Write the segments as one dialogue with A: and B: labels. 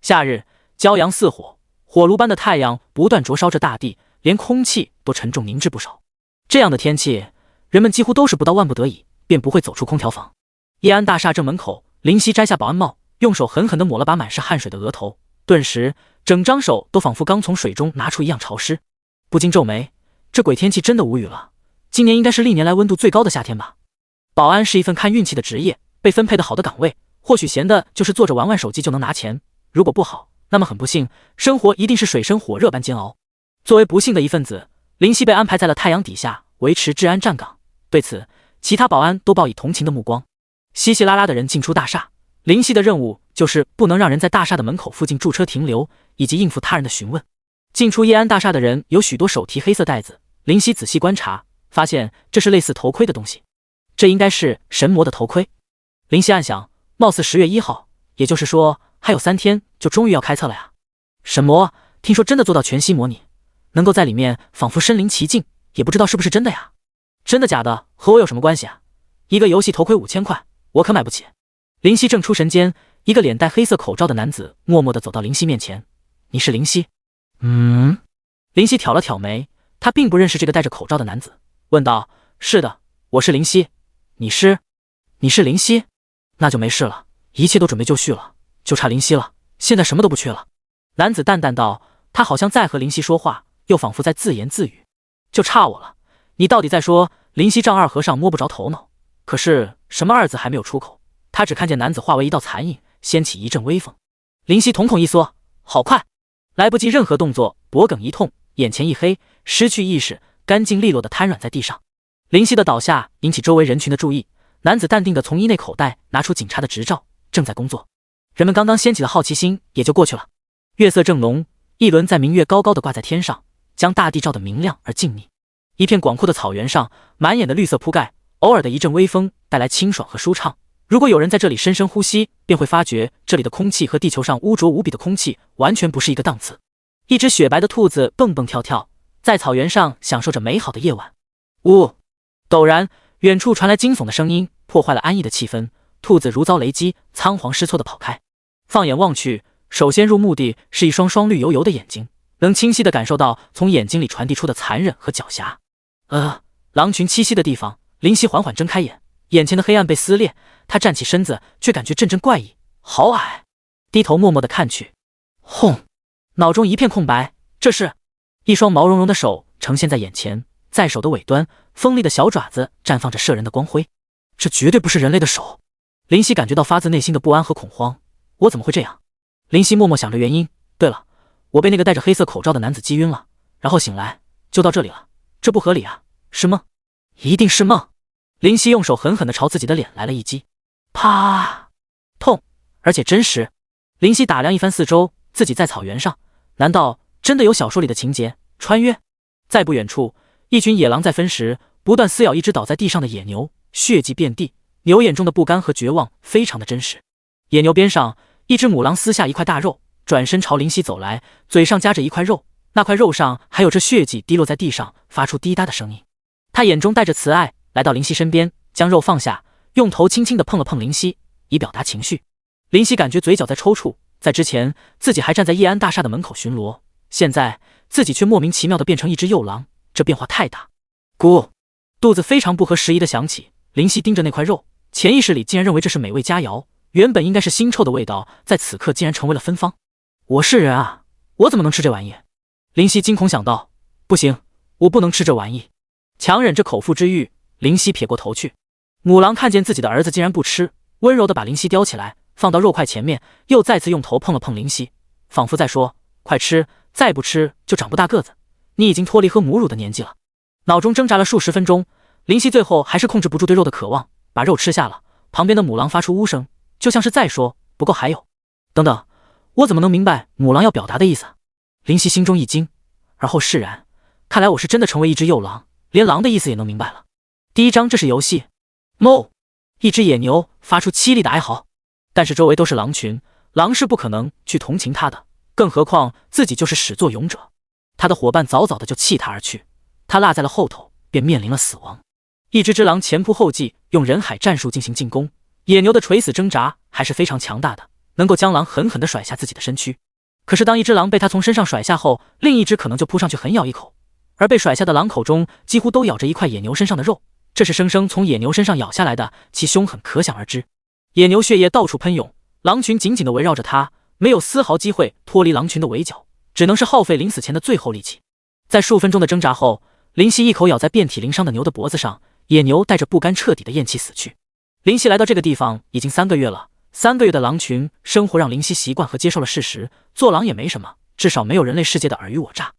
A: 夏日，骄阳似火，火炉般的太阳不断灼烧着大地，连空气都沉重凝滞不少。这样的天气，人们几乎都是不到万不得已，便不会走出空调房。叶安大厦正门口，林夕摘下保安帽，用手狠狠地抹了把满是汗水的额头，顿时整张手都仿佛刚从水中拿出一样潮湿，不禁皱眉，这鬼天气真的无语了。今年应该是历年来温度最高的夏天吧？保安是一份看运气的职业，被分配的好的岗位，或许闲的就是坐着玩玩手机就能拿钱，如果不好，那么很不幸，生活一定是水深火热般煎熬。作为不幸的一份子，林夕被安排在了太阳底下维持治安站岗，对此，其他保安都报以同情的目光。稀稀拉拉的人进出大厦，林夕的任务就是不能让人在大厦的门口附近驻车停留，以及应付他人的询问。进出叶安大厦的人有许多手提黑色袋子，林夕仔细观察，发现这是类似头盔的东西，这应该是神魔的头盔。林夕暗想，貌似10月1号，也就是说还有3天就终于要开测了呀。神魔，听说真的做到全息模拟，能够在里面仿佛身临其境，也不知道是不是真的呀？真的假的和我有什么关系啊？一个游戏头盔5000块，我可买不起。林夕正出神间，一个脸戴黑色口罩的男子默默地走到林夕面前。你是林夕？林夕挑了挑眉，他并不认识这个戴着口罩的男子，问道：是的，我是林夕。你是林夕？那就没事了，一切都准备就绪了，就差林夕了，现在什么都不缺了。男子淡淡道，他好像在和林夕说话，又仿佛在自言自语。就差我了，你到底在说？林夕丈二和尚摸不着头脑，可是什么二字还没有出口，他只看见男子化为一道残影，掀起一阵微风。林夕瞳孔一缩，好快，来不及任何动作，脖梗一痛，眼前一黑，失去意识，干净利落地瘫软在地上。林夕的倒下引起周围人群的注意，男子淡定地从衣内口袋拿出警察的执照，正在工作。人们刚刚掀起的好奇心也就过去了。月色正浓，一轮在明月高高地挂在天上，将大地照得明亮而静谧。一片广阔的草原上，满眼的绿色铺盖，偶尔的一阵微风带来清爽和舒畅。如果有人在这里深深呼吸，便会发觉这里的空气和地球上污浊无比的空气完全不是一个档次。一只雪白的兔子蹦蹦跳跳，在草原上享受着美好的夜晚。呜！陡然，远处传来惊悚的声音，破坏了安逸的气氛。兔子如遭雷击，仓皇失措地跑开。放眼望去，首先入目的是一双双绿油油的眼睛，能清晰地感受到从眼睛里传递出的残忍和狡黠。狼群栖息的地方。林夕缓缓睁开眼，眼前的黑暗被撕裂，他站起身子，却感觉阵阵怪异，好矮。低头默默地看去，轰！脑中一片空白，这是一双毛茸茸的手呈现在眼前，在手的尾端，锋利的小爪子绽放着摄人的光辉。这绝对不是人类的手。林夕感觉到发自内心的不安和恐慌，我怎么会这样？林夕默默想着原因。对了，我被那个戴着黑色口罩的男子击晕了，然后醒来，就到这里了，这不合理啊，是梦？一定是梦。林夕用手狠狠地朝自己的脸来了一击，啪！痛，而且真实。林夕打量一番四周，自己在草原上，难道真的有小说里的情节？穿越？在不远处，一群野狼在分食，不断撕咬一只倒在地上的野牛，血迹遍地，牛眼中的不甘和绝望非常的真实。野牛边上，一只母狼撕下一块大肉，转身朝林夕走来，嘴上夹着一块肉，那块肉上还有着血迹滴落在地上，发出滴答的声音。他眼中带着慈爱，来到林夕身边，将肉放下，用头轻轻地碰了碰林夕，以表达情绪。林夕感觉嘴角在抽搐，在之前自己还站在叶安大厦的门口巡逻，现在自己却莫名其妙地变成一只幼狼，这变化太大。咕，肚子非常不合时宜地响起。林夕盯着那块肉，潜意识里竟然认为这是美味佳肴，原本应该是腥臭的味道，在此刻竟然成为了芬芳。我是人啊，我怎么能吃这玩意？林夕惊恐想到，不行，我不能吃这玩意。强忍着口腹之欲，林夕撇过头去。母狼看见自己的儿子竟然不吃，温柔地把林夕叼起来，放到肉块前面，又再次用头碰了碰林夕，仿佛在说，快吃，再不吃就长不大个子，你已经脱离喝母乳的年纪了。脑中挣扎了数十分钟，林夕最后还是控制不住对肉的渴望，把肉吃下了。旁边的母狼发出呜声，就像是在说，不够还有。等等，我怎么能明白母狼要表达的意思？林夕心中一惊，而后释然，看来我是真的成为一只幼狼，连狼的意思也能明白了。第一章，这是游戏。哞！一只野牛发出凄厉的哀嚎，但是周围都是狼群，狼是不可能去同情他的，更何况自己就是始作俑者。他的伙伴早早的就弃他而去，他落在了后头，便面临了死亡。一只狼前仆后继，用人海战术进行进攻。野牛的垂死挣扎还是非常强大的，能够将狼狠狠地甩下自己的身躯。可是当一只狼被他从身上甩下后，另一只可能就扑上去狠咬一口，而被甩下的狼口中几乎都咬着一块野牛身上的肉，这是生生从野牛身上咬下来的，其凶狠可想而知。野牛血液到处喷涌，狼群紧紧地围绕着他，没有丝毫机会脱离狼群的围剿，只能是耗费临死前的最后力气。在数分钟的挣扎后，林夕一口咬在遍体鳞伤的牛的脖子上，野牛带着不甘彻底的咽气死去。林夕来到这个地方已经3个月了，3个月的狼群生活让林夕习惯和接受了事实，做狼也没什么，至少没有人类世界的尔虞我诈。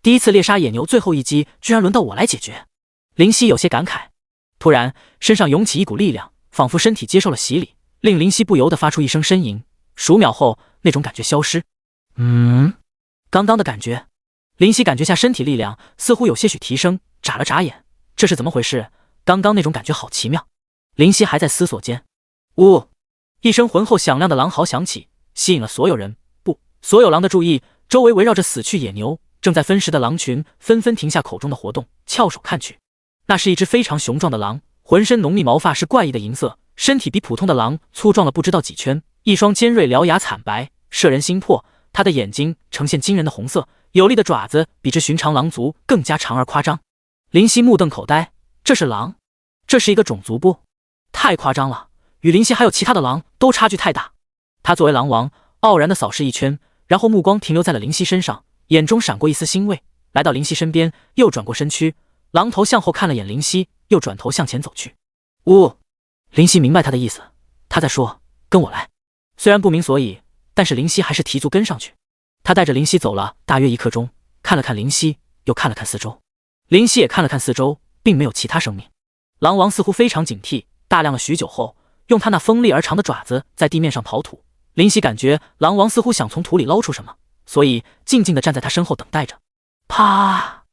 A: 第一次猎杀野牛最后一击居然轮到我来解决，林夕有些感慨。突然身上涌起一股力量，仿佛身体接受了洗礼，令林夕不由得发出一声呻吟。数秒后那种感觉消失。刚刚的感觉，林夕感觉下身体力量似乎有些许提升，眨了眨眼，这是怎么回事？刚刚那种感觉好奇妙。林夕还在思索间，一声浑厚响亮的狼嚎响起，吸引了所有人，不，所有狼的注意。周围围绕着死去野牛，正在分食的狼群纷纷停下口中的活动，翘首看去。那是一只非常雄壮的狼，浑身浓密毛发是怪异的银色，身体比普通的狼粗壮了不知道几圈，一双尖锐獠牙惨白，摄人心魄。它的眼睛呈现惊人的红色，有力的爪子比之寻常狼族更加长而夸张。林夕目瞪口呆，这是狼？这是一个种族不？太夸张了，与林夕还有其他的狼都差距太大。他作为狼王，傲然地扫视一圈，然后目光停留在了林夕身上，眼中闪过一丝欣慰，来到林夕身边，又转过身躯，狼头向后看了眼林夕，又转头向前走去。林夕明白他的意思，他在说跟我来。虽然不明所以，但是林夕还是提足跟上去。他带着林夕走了大约1刻钟，看了看林夕，又看了看四周。林夕也看了看四周，并没有其他生命。狼王似乎非常警惕，大量了许久后，用他那锋利而长的爪子在地面上刨土。林夕感觉狼王似乎想从土里捞出什么，所以静静地站在他身后等待着。啪！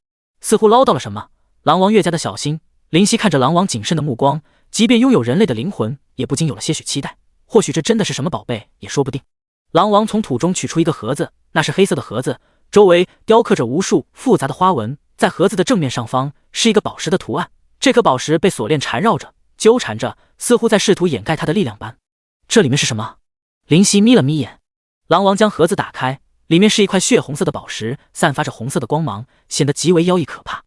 A: 似乎捞到了什么，狼王越加的小心。林夕看着狼王谨慎的目光，即便拥有人类的灵魂，也不禁有了些许期待。或许这真的是什么宝贝，也说不定。狼王从土中取出一个盒子，那是黑色的盒子，周围雕刻着无数复杂的花纹。在盒子的正面上方是一个宝石的图案，这颗宝石被锁链缠绕着，纠缠着，似乎在试图掩盖它的力量般。这里面是什么？林夕眯了眯眼。狼王将盒子打开，里面是一块血红色的宝石，散发着红色的光芒，显得极为妖异可怕。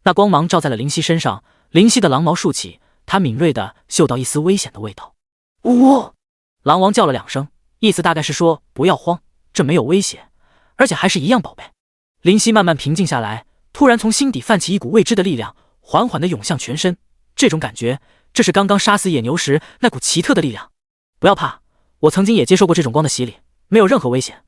A: 那光芒照在了林夕身上，林夕的狼毛竖起，他敏锐地嗅到一丝危险的味道。狼王叫了2声，意思大概是说不要慌，这没有威胁，而且还是一样宝贝。林夕慢慢平静下来，突然从心底泛起一股未知的力量，缓缓地涌向全身。这种感觉，这是刚刚杀死野牛时那股奇特的力量。不要怕，我曾经也接受过这种光的洗礼，没有任何危险，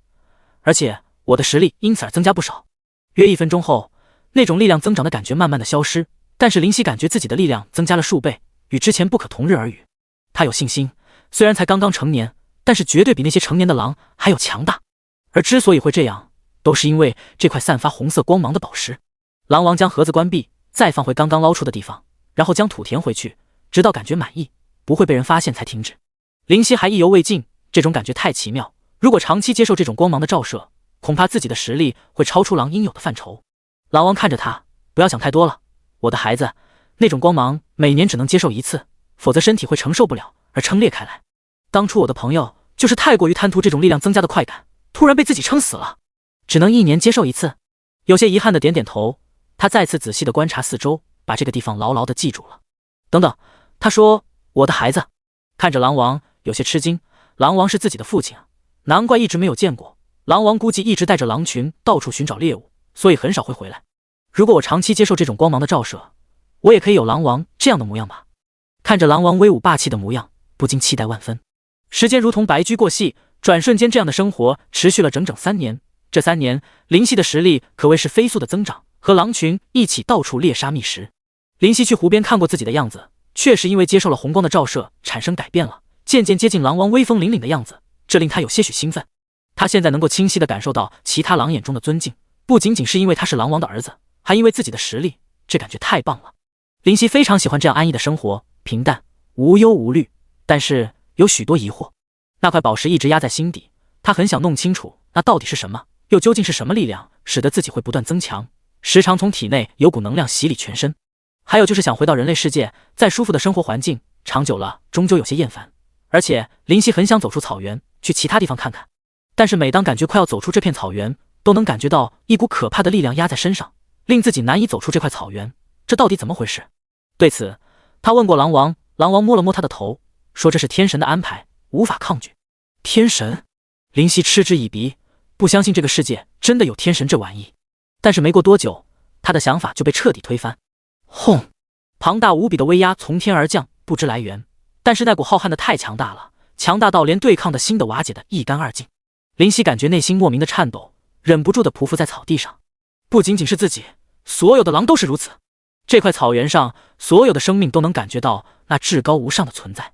A: 而且我的实力因此而增加不少。约1分钟后，那种力量增长的感觉慢慢的消失，但是林夕感觉自己的力量增加了数倍，与之前不可同日而语。他有信心，虽然才刚刚成年，但是绝对比那些成年的狼还要强大。而之所以会这样，都是因为这块散发红色光芒的宝石。狼王将盒子关闭，再放回刚刚捞出的地方，然后将土填回去，直到感觉满意，不会被人发现才停止。林夕还意犹未尽，这种感觉太奇妙，如果长期接受这种光芒的照射，恐怕自己的实力会超出狼应有的范畴。狼王看着他，不要想太多了，我的孩子，那种光芒每年只能接受1次，否则身体会承受不了而撑裂开来。当初我的朋友就是太过于贪图这种力量增加的快感，突然被自己撑死了，只能1年接受1次。有些遗憾的点点头，他再次仔细的观察四周，把这个地方牢牢的记住了。等等，他说我的孩子。看着狼王有些吃惊，狼王是自己的父亲啊，难怪一直没有见过。狼王估计一直带着狼群到处寻找猎物，所以很少会回来。如果我长期接受这种光芒的照射，我也可以有狼王这样的模样吧。看着狼王威武霸气的模样，不禁期待万分。时间如同白驹过隙，转瞬间这样的生活持续了整整3年。这3年，林夕的实力可谓是飞速的增长，和狼群一起到处猎杀觅食。林夕去湖边看过自己的样子，确实因为接受了红光的照射产生改变了，渐渐接近狼王威风凛凛的样子，这令他有些许兴奋。他现在能够清晰地感受到其他狼眼中的尊敬，不仅仅是因为他是狼王的儿子，还因为自己的实力，这感觉太棒了。林夕非常喜欢这样安逸的生活，平淡无忧无虑，但是有许多疑惑。那块宝石一直压在心底，他很想弄清楚那到底是什么，又究竟是什么力量使得自己会不断增强，时常从体内有股能量洗礼全身。还有就是想回到人类世界，再舒服的生活环境，长久了终究有些厌烦。而且林夕很想走出草原，去其他地方看看。但是每当感觉快要走出这片草原，都能感觉到一股可怕的力量压在身上，令自己难以走出这块草原。这到底怎么回事？对此，他问过狼王，狼王摸了摸他的头，说这是天神的安排，无法抗拒。天神？林夕嗤之以鼻，不相信这个世界真的有天神这玩意。但是没过多久，他的想法就被彻底推翻。轰！庞大无比的威压从天而降，不知来源，但是那股浩瀚的太强大了，强大到连对抗的心都瓦解得一干二净。林夕感觉内心莫名的颤抖，忍不住地匍匐在草地上。不仅仅是自己，所有的狼都是如此。这块草原上所有的生命都能感觉到那至高无上的存在。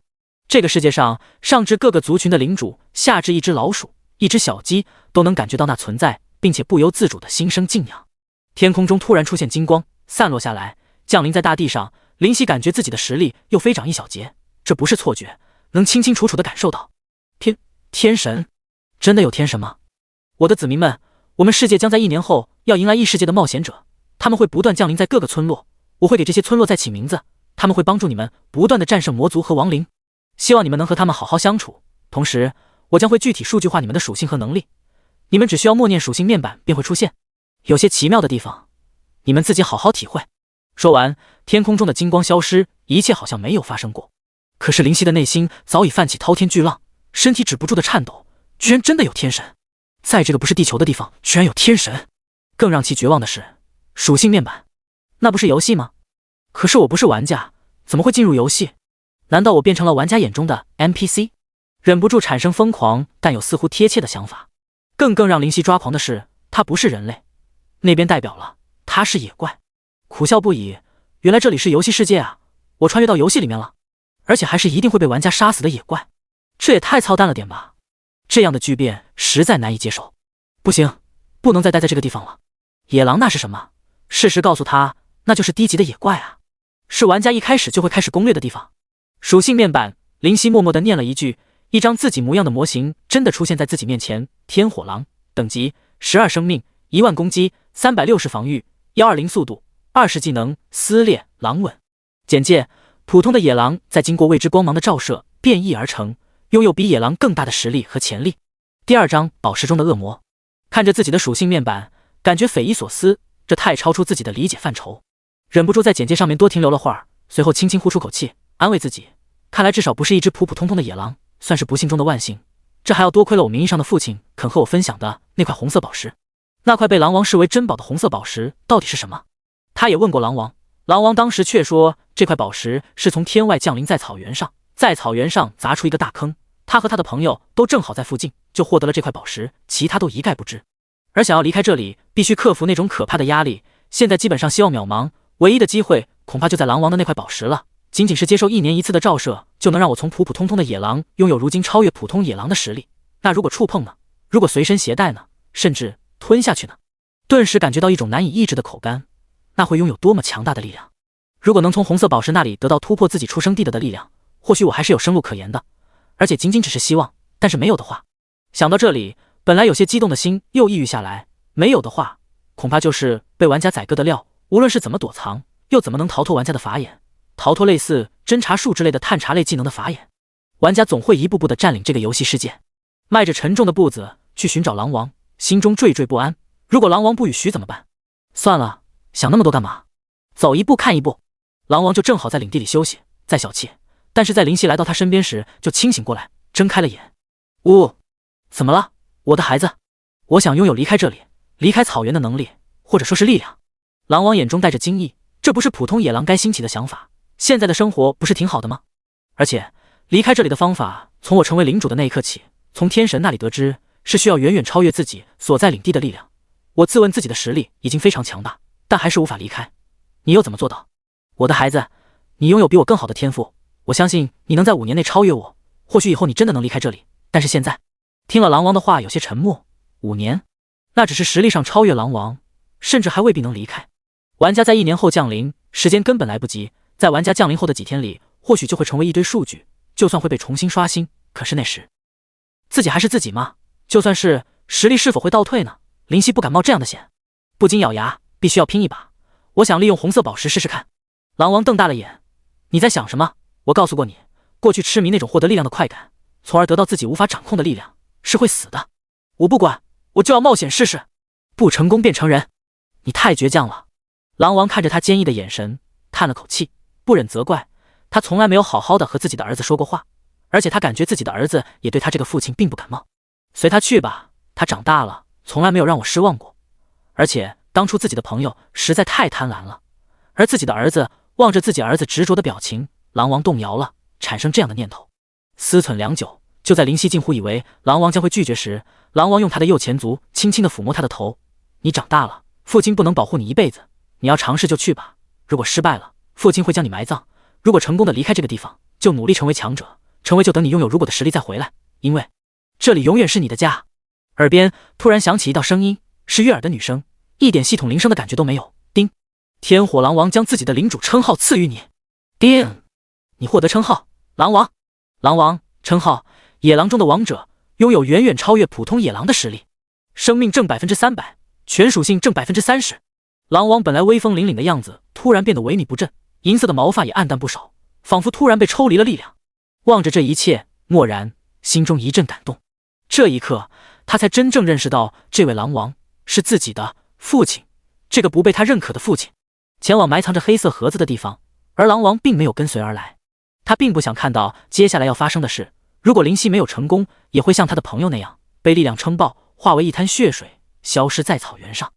A: 这个世界上，上至各个族群的领主，下至一只老鼠、一只小鸡，都能感觉到那存在，并且不由自主地心生敬仰。天空中突然出现金光，散落下来，降临在大地上。林夕感觉自己的实力又飞涨一小截，这不是错觉，能清清楚楚地感受到。天神？真的有天神吗？我的子民们，我们世界将在1年后要迎来异世界的冒险者，他们会不断降临在各个村落，我会给这些村落再起名字，他们会帮助你们不断地战胜魔族和亡灵，希望你们能和他们好好相处。同时，我将会具体数据化你们的属性和能力，你们只需要默念属性面板便会出现。有些奇妙的地方，你们自己好好体会。说完，天空中的金光消失，一切好像没有发生过。可是林夕的内心早已泛起滔天巨浪，身体止不住的颤抖。居然真的有天神，在这个不是地球的地方居然有天神。更让其绝望的是，属性面板，那不是游戏吗？可是我不是玩家，怎么会进入游戏？难道我变成了玩家眼中的 NPC？ 忍不住产生疯狂但又似乎贴切的想法。更让林夕抓狂的是，他不是人类，那边代表了他是野怪。苦笑不已，原来这里是游戏世界啊，我穿越到游戏里面了，而且还是一定会被玩家杀死的野怪，这也太操蛋了点吧。这样的巨变实在难以接受。不行，不能再待在这个地方了。野狼那是什么？事实告诉他，那就是低级的野怪啊，是玩家一开始就会开始攻略的地方。属性面板，林夕默默地念了一句，一张自己模样的模型真的出现在自己面前。天火狼，等级12生命，10000攻击，360防御，120速度，20技能，撕裂狼吻。简介：普通的野狼在经过未知光芒的照射变异而成，拥有比野狼更大的实力和潜力。第2章宝石中的恶魔。看着自己的属性面板，感觉匪夷所思，这太超出自己的理解范畴，忍不住在简介上面多停留了会儿，随后轻轻呼出口气，安慰自己，看来至少不是一只普普通通的野狼，算是不幸中的万幸。这还要多亏了我名义上的父亲肯和我分享的那块红色宝石。那块被狼王视为珍宝的红色宝石到底是什么？他也问过狼王，狼王当时却说这块宝石是从天外降临在草原上，在草原上砸出一个大坑，他和他的朋友都正好在附近，就获得了这块宝石，其他都一概不知。而想要离开这里，必须克服那种可怕的压力，现在基本上希望渺茫，唯一的机会恐怕就在狼王的那块宝石了。仅仅是接受1年1次的照射，就能让我从普普通通的野狼拥有如今超越普通野狼的实力。那如果触碰呢？如果随身携带呢？甚至吞下去呢？顿时感觉到一种难以抑制的口干，那会拥有多么强大的力量？如果能从红色宝石那里得到突破自己出生地的力量，或许我还是有生路可言的。而且仅仅只是希望，但是没有的话，想到这里，本来有些激动的心又抑郁下来。没有的话，恐怕就是被玩家宰割的料，无论是怎么躲藏，又怎么能逃脱玩家的法眼，逃脱类似侦查术之类的探查类技能的法眼，玩家总会一步步地占领这个游戏世界。迈着沉重的步子去寻找狼王，心中惴惴不安。如果狼王不允许怎么办？算了，想那么多干嘛？走一步看一步。狼王就正好在领地里休息，在小憩。但是在林夕来到他身边时，就清醒过来，睁开了眼。怎么了，我的孩子？我想拥有离开这里，离开草原的能力，或者说是力量。狼王眼中带着惊异，这不是普通野狼该兴起的想法。现在的生活不是挺好的吗？而且离开这里的方法，从我成为领主的那一刻起，从天神那里得知，是需要远远超越自己所在领地的力量。我自问自己的实力已经非常强大，但还是无法离开。你又怎么做到？我的孩子，你拥有比我更好的天赋，我相信你能在5年内超越我。或许以后你真的能离开这里，但是现在……听了狼王的话，有些沉默。5年，那只是实力上超越狼王，甚至还未必能离开。玩家在1年后降临，时间根本来不及。在玩家降临后的几天里，或许就会成为一堆数据，就算会被重新刷新，可是那时自己还是自己吗？就算是实力是否会倒退呢？林夕不敢冒这样的险，不禁咬牙，必须要拼一把。我想利用红色宝石试试看。狼王瞪大了眼，你在想什么？我告诉过你，过去痴迷那种获得力量的快感，从而得到自己无法掌控的力量，是会死的。我不管，我就要冒险试试，不成功便成人。你太倔强了。狼王看着他坚毅的眼神，叹了口气，不忍责怪。他从来没有好好的和自己的儿子说过话，而且他感觉自己的儿子也对他这个父亲并不感冒。随他去吧，他长大了，从来没有让我失望过。而且当初自己的朋友实在太贪婪了，而自己的儿子望着自己儿子执着的表情，狼王动摇了，产生这样的念头。思忖良久，就在林夕近乎以为狼王将会拒绝时，狼王用他的右前足轻轻地抚摸他的头。你长大了，父亲不能保护你一辈子，你要尝试就去吧。如果失败了，父亲会将你埋葬；如果成功的离开这个地方，就努力成为强者，成为就等你拥有如果的实力再回来，因为这里永远是你的家。耳边突然响起一道声音，是悦耳的女声，一点系统铃声的感觉都没有。叮！天火狼王将自己的领主称号赐予你。叮！你获得称号狼王。狼王称号，野狼中的王者，拥有远远超越普通野狼的实力，生命正300%，全属性正30%。狼王本来威风凛凛的样子突然变得萎靡不振，银色的毛发也暗淡不少，仿佛突然被抽离了力量。望着这一切，蓦然心中一阵感动。这一刻，他才真正认识到这位狼王是自己的父亲，这个不被他认可的父亲。前往埋藏着黑色盒子的地方，而狼王并没有跟随而来。他并不想看到接下来要发生的事。如果灵犀没有成功，也会像他的朋友那样被力量撑爆，化为一滩血水，消失在草原上。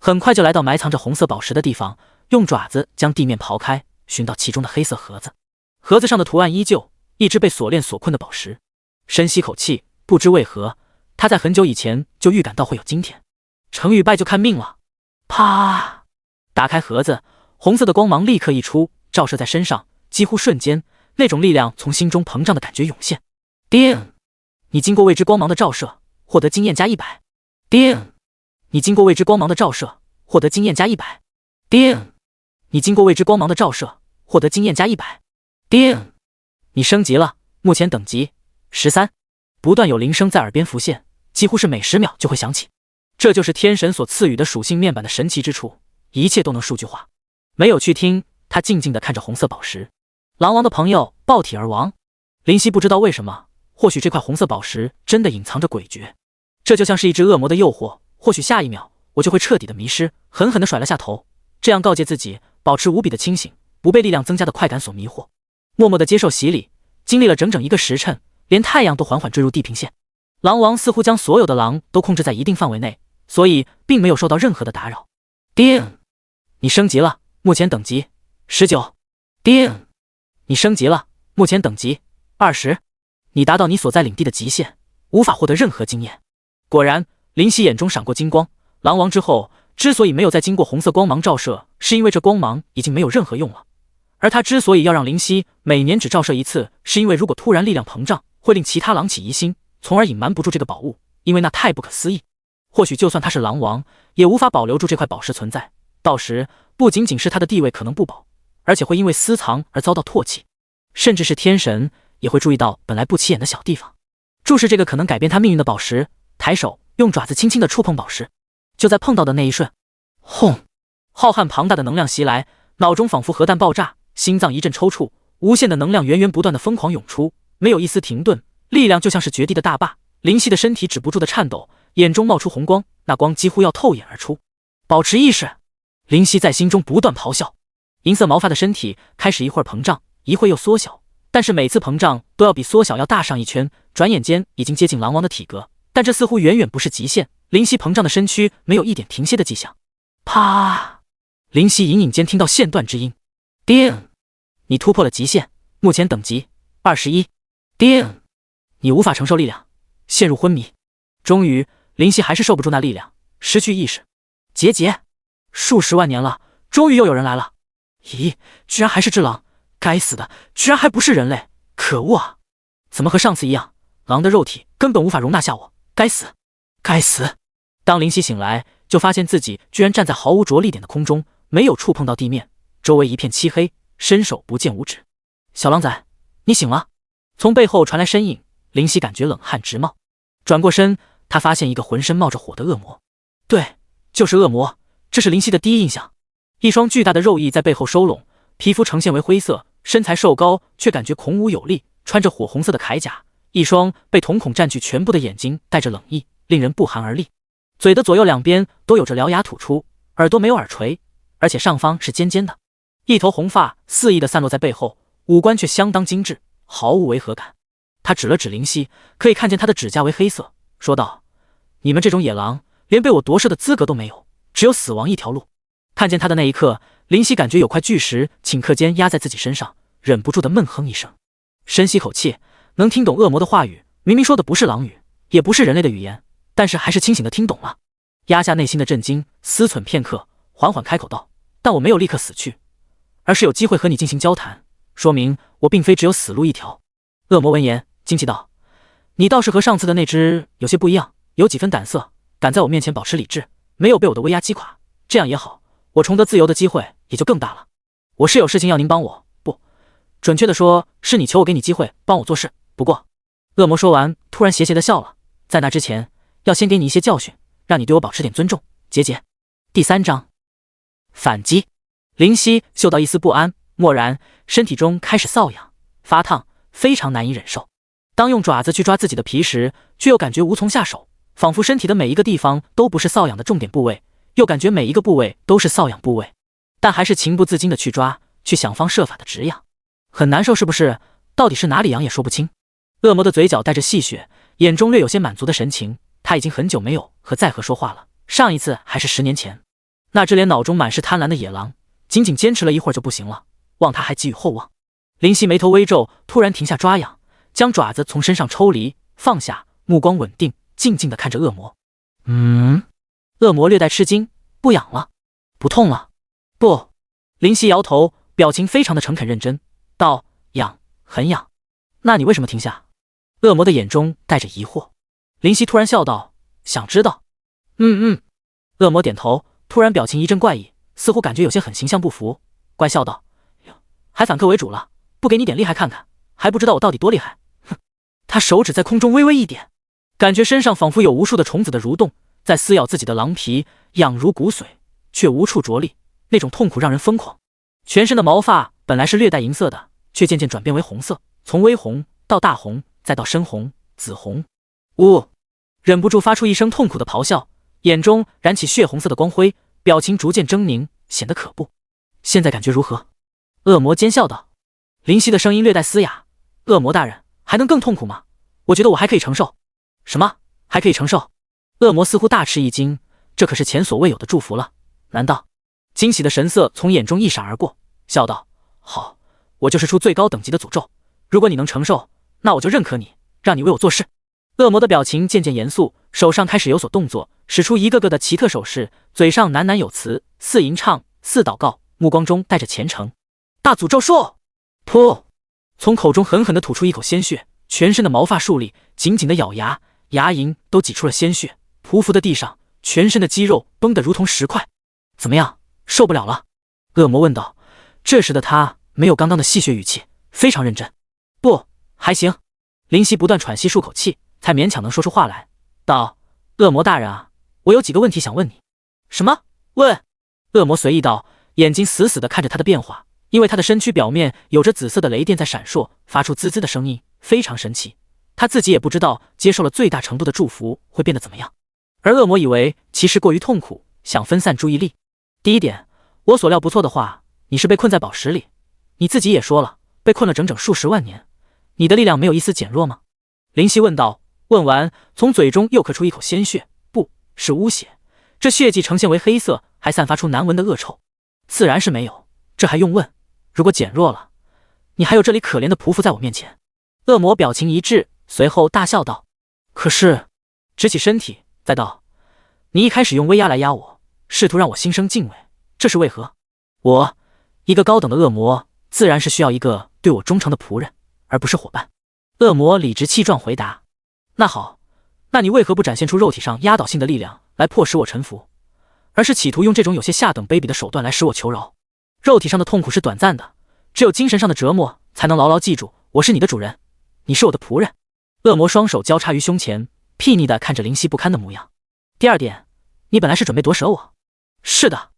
A: 很快就来到埋藏着红色宝石的地方，用爪子将地面刨开，寻到其中的黑色盒子。盒子上的图案依旧，一只被锁链所困的宝石。深吸口气，不知为何，他在很久以前就预感到会有今天。成与败就看命了。啪！打开盒子，红色的光芒立刻溢出，照射在身上，几乎瞬间，那种力量从心中膨胀的感觉涌现。叮！你经过未知光芒的照射，获得经验加100。叮！你经过未知光芒的照射，获得经验加100。叮！你经过未知光芒的照射，获得经验加100。叮！你升级了，目前等级13。不断有铃声在耳边浮现，几乎是每10秒就会响起。这就是天神所赐予的属性面板的神奇之处，一切都能数据化。没有去听，他静静地看着红色宝石。狼王的朋友爆体而亡。林夕不知道为什么，或许这块红色宝石真的隐藏着诡谲，这就像是一只恶魔的诱惑，或许下一秒我就会彻底的迷失。狠狠地甩了下头，这样告诫自己，保持无比的清醒，不被力量增加的快感所迷惑。默默地接受洗礼，经历了整整1个时辰，连太阳都缓缓坠入地平线。狼王似乎将所有的狼都控制在一定范围内，所以并没有受到任何的打扰。叮！你升级了，目前等级19。叮！你升级了，目前等级20。你达到你所在领地的极限，无法获得任何经验。果然，林夕眼中闪过金光。狼王之后之所以没有再经过红色光芒照射，是因为这光芒已经没有任何用了。而他之所以要让林夕每年只照射1次，是因为如果突然力量膨胀，会令其他狼起疑心，从而隐瞒不住这个宝物，因为那太不可思议。或许就算他是狼王，也无法保留住这块宝石存在，到时不仅仅是他的地位可能不保，而且会因为私藏而遭到唾弃，甚至是天神也会注意到本来不起眼的小地方。注视这个可能改变他命运的宝石，抬手用爪子轻轻地触碰宝石。就在碰到的那一瞬，轰！浩瀚庞大的能量袭来，脑中仿佛核弹爆炸，心脏一阵抽搐，无限的能量源源不断的疯狂涌出，没有一丝停顿，力量就像是绝地的大坝。灵犀的身体止不住的颤抖，眼中冒出红光，那光几乎要透眼而出。保持意识！灵犀在心中不断咆哮。银色毛发的身体开始一会儿膨胀，一会又缩小，但是每次膨胀都要比缩小要大上1圈，转眼间已经接近狼王的体格，但这似乎远远不是极限。灵犀膨胀的身躯没有一点停歇的迹象。啪！灵犀隐隐间听到线断之音。叮！你突破了极限，目前等级21。叮！你无法承受力量，陷入昏迷。终于，灵犀还是受不住那力量，失去意识。结，数十万年了，终于又有人来了。咦，居然还是只狼！该死的，居然还不是人类！可恶啊！怎么和上次一样，狼的肉体根本无法容纳下我！该死！该死！当灵犀醒来，就发现自己居然站在毫无着力点的空中，没有触碰到地面，周围一片漆黑，伸手不见五指。小狼崽，你醒了！从背后传来身影，灵犀感觉冷汗直冒。转过身，他发现一个浑身冒着火的恶魔。对，就是恶魔，这是灵犀的第一印象。一双巨大的肉翼在背后收拢，皮肤呈现为灰色，身材瘦高，却感觉孔武有力，穿着火红色的铠甲，一双被瞳孔占据全部的眼睛带着冷意，令人不寒而栗。嘴的左右两边都有着獠牙吐出，耳朵没有耳垂，而且上方是尖尖的。一头红发肆意地散落在背后，五官却相当精致，毫无违和感。他指了指灵犀，可以看见他的指甲为黑色，说道：“你们这种野狼，连被我夺舍的资格都没有，只有死亡一条路。”看见他的那一刻，灵犀感觉有块巨石顷刻间压在自己身上，忍不住的闷哼一声，深吸口气，能听懂恶魔的话语，明明说的不是狼语，也不是人类的语言，但是还是清醒的听懂了。压下内心的震惊，思忖片刻，缓缓开口道：“但我没有立刻死去，而是有机会和你进行交谈，说明我并非只有死路一条。”恶魔闻言惊奇道：“你倒是和上次的那只有些不一样，有几分胆色，敢在我面前保持理智，没有被我的威压击垮，这样也好，我重得自由的机会也就更大了。我是有事情要您帮我，不，准确的说是你求我给你机会帮我做事。不过……”恶魔说完突然邪邪的笑了，在那之前要先给你一些教训，让你对我保持点尊重，节节。第3章反击。灵犀嗅到一丝不安，蓦然身体中开始瘙痒发烫，非常难以忍受。当用爪子去抓自己的皮时，却又感觉无从下手，仿佛身体的每一个地方都不是瘙痒的重点部位，又感觉每一个部位都是瘙痒部位，但还是情不自禁的去抓，去想方设法的止痒。很难受是不是？到底是哪里痒也说不清。恶魔的嘴角带着戏谑，眼中略有些满足的神情。他已经很久没有和在和说话了，上一次还是10年前。那只脸脑中满是贪婪的野狼，仅仅坚持了一会儿就不行了，望他还寄予厚望。灵犀眉头微皱，突然停下抓痒，将爪子从身上抽离，放下，目光稳定，静静地看着恶魔。恶魔略带吃惊，不痒了，不痛了？不。灵犀摇头，表情非常的诚恳认真，道：“痒，很痒。那你为什么停下？”恶魔的眼中带着疑惑。灵犀突然笑道：“想知道？”恶魔点头，突然表情一阵怪异，似乎感觉有些很形象不符，怪笑道：“还反客为主了，不给你点厉害看看，还不知道我到底多厉害。”哼！他手指在空中微微一点，感觉身上仿佛有无数的虫子的蠕动，在撕咬自己的狼皮，痒如骨髓，却无处着力，那种痛苦让人疯狂。全身的毛发本来是略带银色的，却渐渐转变为红色，从微红到大红，再到深红、紫红。忍不住发出一声痛苦的咆哮，眼中燃起血红色的光辉，表情逐渐狰狞，显得可怖。现在感觉如何？恶魔奸笑道。灵犀的声音略带嘶哑：“恶魔大人，还能更痛苦吗？我觉得我还可以承受。”“什么？还可以承受？”恶魔似乎大吃一惊，这可是前所未有的祝福了，难道？惊喜的神色从眼中一闪而过，笑道：“好，我就是出最高等级的诅咒，如果你能承受，那我就认可你，让你为我做事。”恶魔的表情渐渐严肃，手上开始有所动作，使出一个个的奇特手势，嘴上喃喃有词，似吟唱，似祷告，目光中带着虔诚。大诅咒术！噗！从口中狠狠地吐出一口鲜血，全身的毛发竖立，紧紧地咬牙，牙龈都挤出了鲜血，匍匐的地上，全身的肌肉绷得如同石块。怎么样，受不了了？恶魔问道。这时的他没有刚刚的戏谑语气，非常认真。不，还行。灵犀不断喘息漱口气，才勉强能说出话来，道：“恶魔大人啊，我有几个问题想问你。”“什么？问？”恶魔随意道，眼睛死死地看着他的变化，因为他的身躯表面有着紫色的雷电在闪烁，发出滋滋的声音，非常神奇。他自己也不知道接受了最大程度的祝福会变得怎么样。而恶魔以为其实过于痛苦，想分散注意力。第一点，我所料不错的话，你是被困在宝石里，你自己也说了，被困了整整数十万年，你的力量没有一丝减弱吗？灵犀问道。问完，从嘴中又咳出一口鲜血，不是污血，这血迹呈现为黑色，还散发出难闻的恶臭。自然是没有，这还用问？如果减弱了，你还有这里可怜的匍匐在我面前。恶魔表情一滞，随后大笑道：“可是……”直起身体，再道：“你一开始用威压来压我，试图让我心生敬畏，这是为何？我，一个高等的恶魔，自然是需要一个对我忠诚的仆人，而不是伙伴。”恶魔理直气壮回答。那好，那你为何不展现出肉体上压倒性的力量来迫使我臣服，而是企图用这种有些下等卑鄙的手段来使我求饶？肉体上的痛苦是短暂的，只有精神上的折磨才能牢牢记住我是你的主人，你是我的仆人。恶魔双手交叉于胸前，睥睨地看着灵犀不堪的模样。第二点，你本来是准备夺舍我。是的，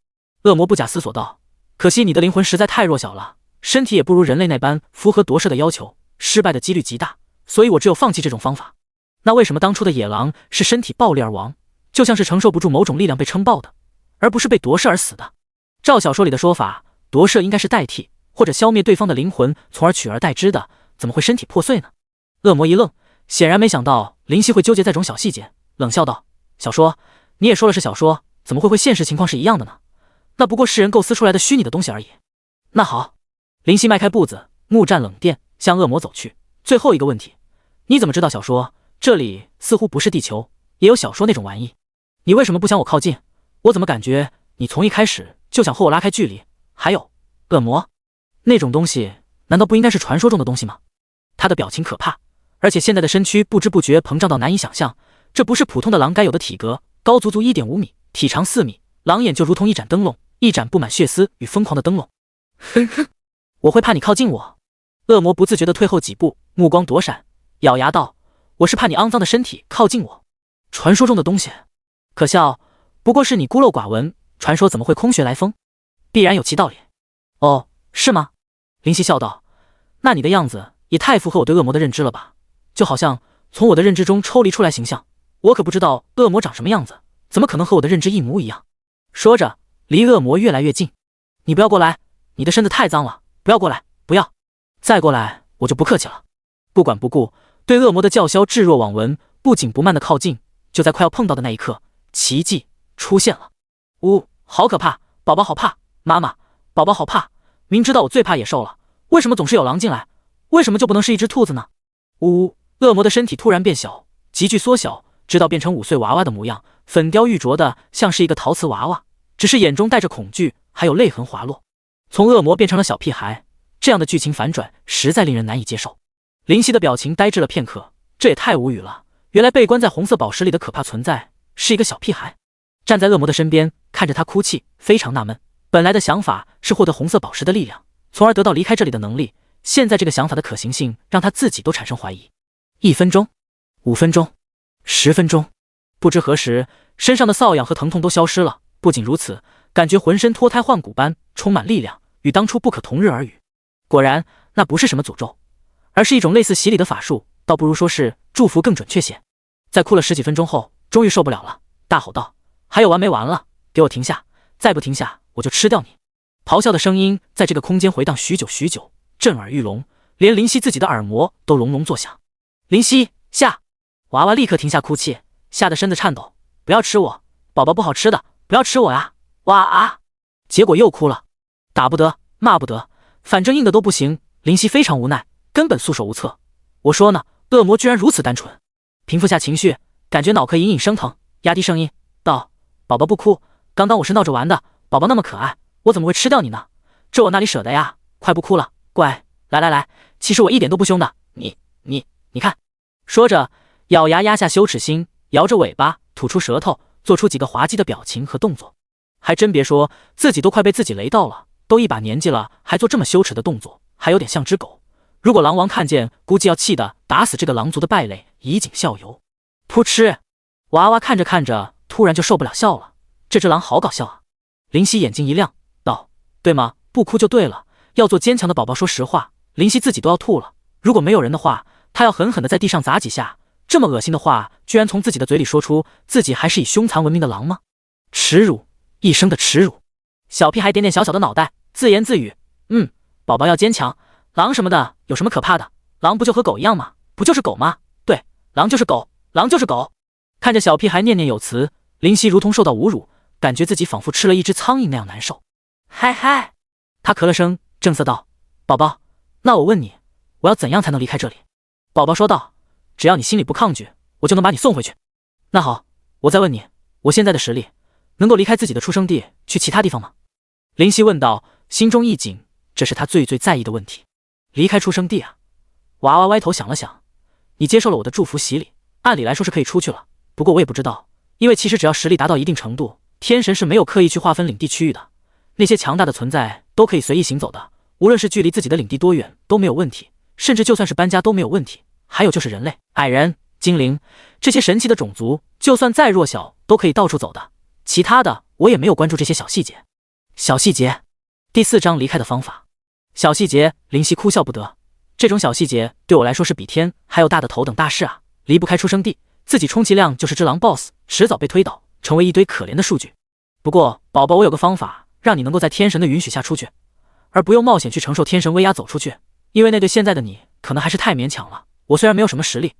A: 恶魔不假思索道，可惜你的灵魂实在太弱小了，身体也不如人类那般符合夺舍的要求，失败的几率极大，所以我只有放弃这种方法。那为什么当初的野狼是身体爆裂而亡，就像是承受不住某种力量被撑爆的，而不是被夺舍而死的？照小说里的说法，夺舍应该是代替或者消灭对方的灵魂，从而取而代之的，怎么会身体破碎呢？恶魔一愣，显然没想到林夕会纠结在这种小细节，冷笑道：小说，你也说了是小说，怎么会现实情况是一样的呢？那不过是人构思出来的虚拟的东西而已。那好，林夕迈开步子，木栈冷殿，向恶魔走去。最后一个问题，你怎么知道小说这里似乎不是地球，也有小说那种玩意？你为什么不想我靠近？我怎么感觉你从一开始就想和我拉开距离？还有，恶魔那种东西，难道不应该是传说中的东西吗？他的表情可怕，而且现在的身躯不知不觉膨胀到难以想象，这不是普通的狼该有的体格，高足足 1.5 米，体长4米，狼眼就如同一盏灯笼，一盏布满血丝与疯狂的灯笼。哼哼，我会怕你靠近我？恶魔不自觉地退后几步，目光躲闪，咬牙道：我是怕你肮脏的身体靠近我。传说中的东西，可笑，不过是你孤陋寡闻，传说怎么会空穴来风？必然有其道理。哦，是吗？林夕笑道：那你的样子也太符合我对恶魔的认知了吧，就好像从我的认知中抽离出来形象，我可不知道恶魔长什么样子，怎么可能和我的认知一模一样？说着离恶魔越来越近。你不要过来，你的身子太脏了，不要过来，不要再过来，我就不客气了。不管不顾，对恶魔的叫嚣置若罔闻，不紧不慢的靠近。就在快要碰到的那一刻，奇迹出现了。呜，好可怕，宝宝好怕，妈妈，宝宝好怕。明知道我最怕野兽了，为什么总是有狼进来？为什么就不能是一只兔子呢？呜，恶魔的身体突然变小，急剧缩小，直到变成5岁娃娃的模样，粉雕玉琢的像是一个陶瓷娃娃，只是眼中带着恐惧，还有泪痕滑落。从恶魔变成了小屁孩，这样的剧情反转实在令人难以接受。林夕的表情呆滞了片刻，这也太无语了，原来被关在红色宝石里的可怕存在是一个小屁孩。站在恶魔的身边，看着他哭泣，非常纳闷。本来的想法是获得红色宝石的力量，从而得到离开这里的能力，现在这个想法的可行性让他自己都产生怀疑。1分钟，5分钟，10分钟，不知何时，身上的瘙痒和疼痛都消失了。不仅如此，感觉浑身脱胎换骨般，充满力量，与当初不可同日而语。果然，那不是什么诅咒，而是一种类似洗礼的法术，倒不如说是祝福更准确些。在哭了10几分钟后，终于受不了了，大吼道：还有完没完了？给我停下！再不停下，我就吃掉你！咆哮的声音在这个空间回荡许久许久，震耳欲聋，连林夕自己的耳膜都隆隆作响。林夕，下！娃娃立刻停下哭泣，吓得身子颤抖。不要吃我，宝宝不好吃的，不要吃我呀！哇啊！结果又哭了，打不得，骂不得，反正硬的都不行。林夕非常无奈，根本束手无策。我说呢，恶魔居然如此单纯。平复下情绪，感觉脑壳隐隐生疼，压低声音道：宝宝不哭，刚刚我是闹着玩的，宝宝那么可爱，我怎么会吃掉你呢？这我哪里舍得呀！快不哭了，乖，来来来，其实我一点都不凶的，你看。说着，咬牙压下羞耻心，摇着尾巴，吐出舌头，做出几个滑稽的表情和动作。还真别说，自己都快被自己雷到了，都一把年纪了，还做这么羞耻的动作，还有点像只狗。如果狼王看见，估计要气得打死这个狼族的败类，以儆效尤。噗嗤，娃娃看着看着，突然就受不了笑了。这只狼好搞笑啊！林夕眼睛一亮，道：对吗？不哭就对了，要做坚强的宝宝。说实话，林夕自己都要吐了。如果没有人的话，他要狠狠地在地上砸几下。这么恶心的话，居然从自己的嘴里说出，自己还是以凶残闻名的狼吗？耻辱，一生的耻辱！小屁孩点点小小的脑袋，自言自语：宝宝要坚强。狼什么的有什么可怕的？狼不就和狗一样吗？不就是狗吗？对，狼就是狗，狼就是狗。看着小屁孩念念有词，林夕如同受到侮辱，感觉自己仿佛吃了一只苍蝇那样难受。嗨嗨，他咳了声，正色道：宝宝，那我问你，我要怎样才能离开这里？宝宝说道：只要你心里不抗拒，我就能把你送回去。那好，我再问你，我现在的实力能够离开自己的出生地去其他地方吗？林夕问道，心中一紧，这是他最在意的问题。离开出生地啊？娃娃歪头想了想，你接受了我的祝福洗礼，按理来说是可以出去了，不过我也不知道，因为其实只要实力达到一定程度，天神是没有刻意去划分领地区域的，那些强大的存在都可以随意行走的，无论是距离自己的领地多远都没有问题，甚至就算是搬家都没有问题。还有就是人类、矮人、精灵这些神奇的种族，就算再弱小都可以到处走的，其他的我也没有关注这些小细节。小细节，第4章离开的方法。小细节，林夕哭笑不得，这种小细节对我来说是比天还有大的头等大事啊！离不开出生地，自己充其量就是只狼 boss， 迟早被推倒，成为一堆可怜的数据。不过，宝宝，我有个方法，让你能够在天神的允许下出去，而不用冒险去承受天神威压走出去。因为那对现在的你可能还是太勉强了。我虽然没有什么实力，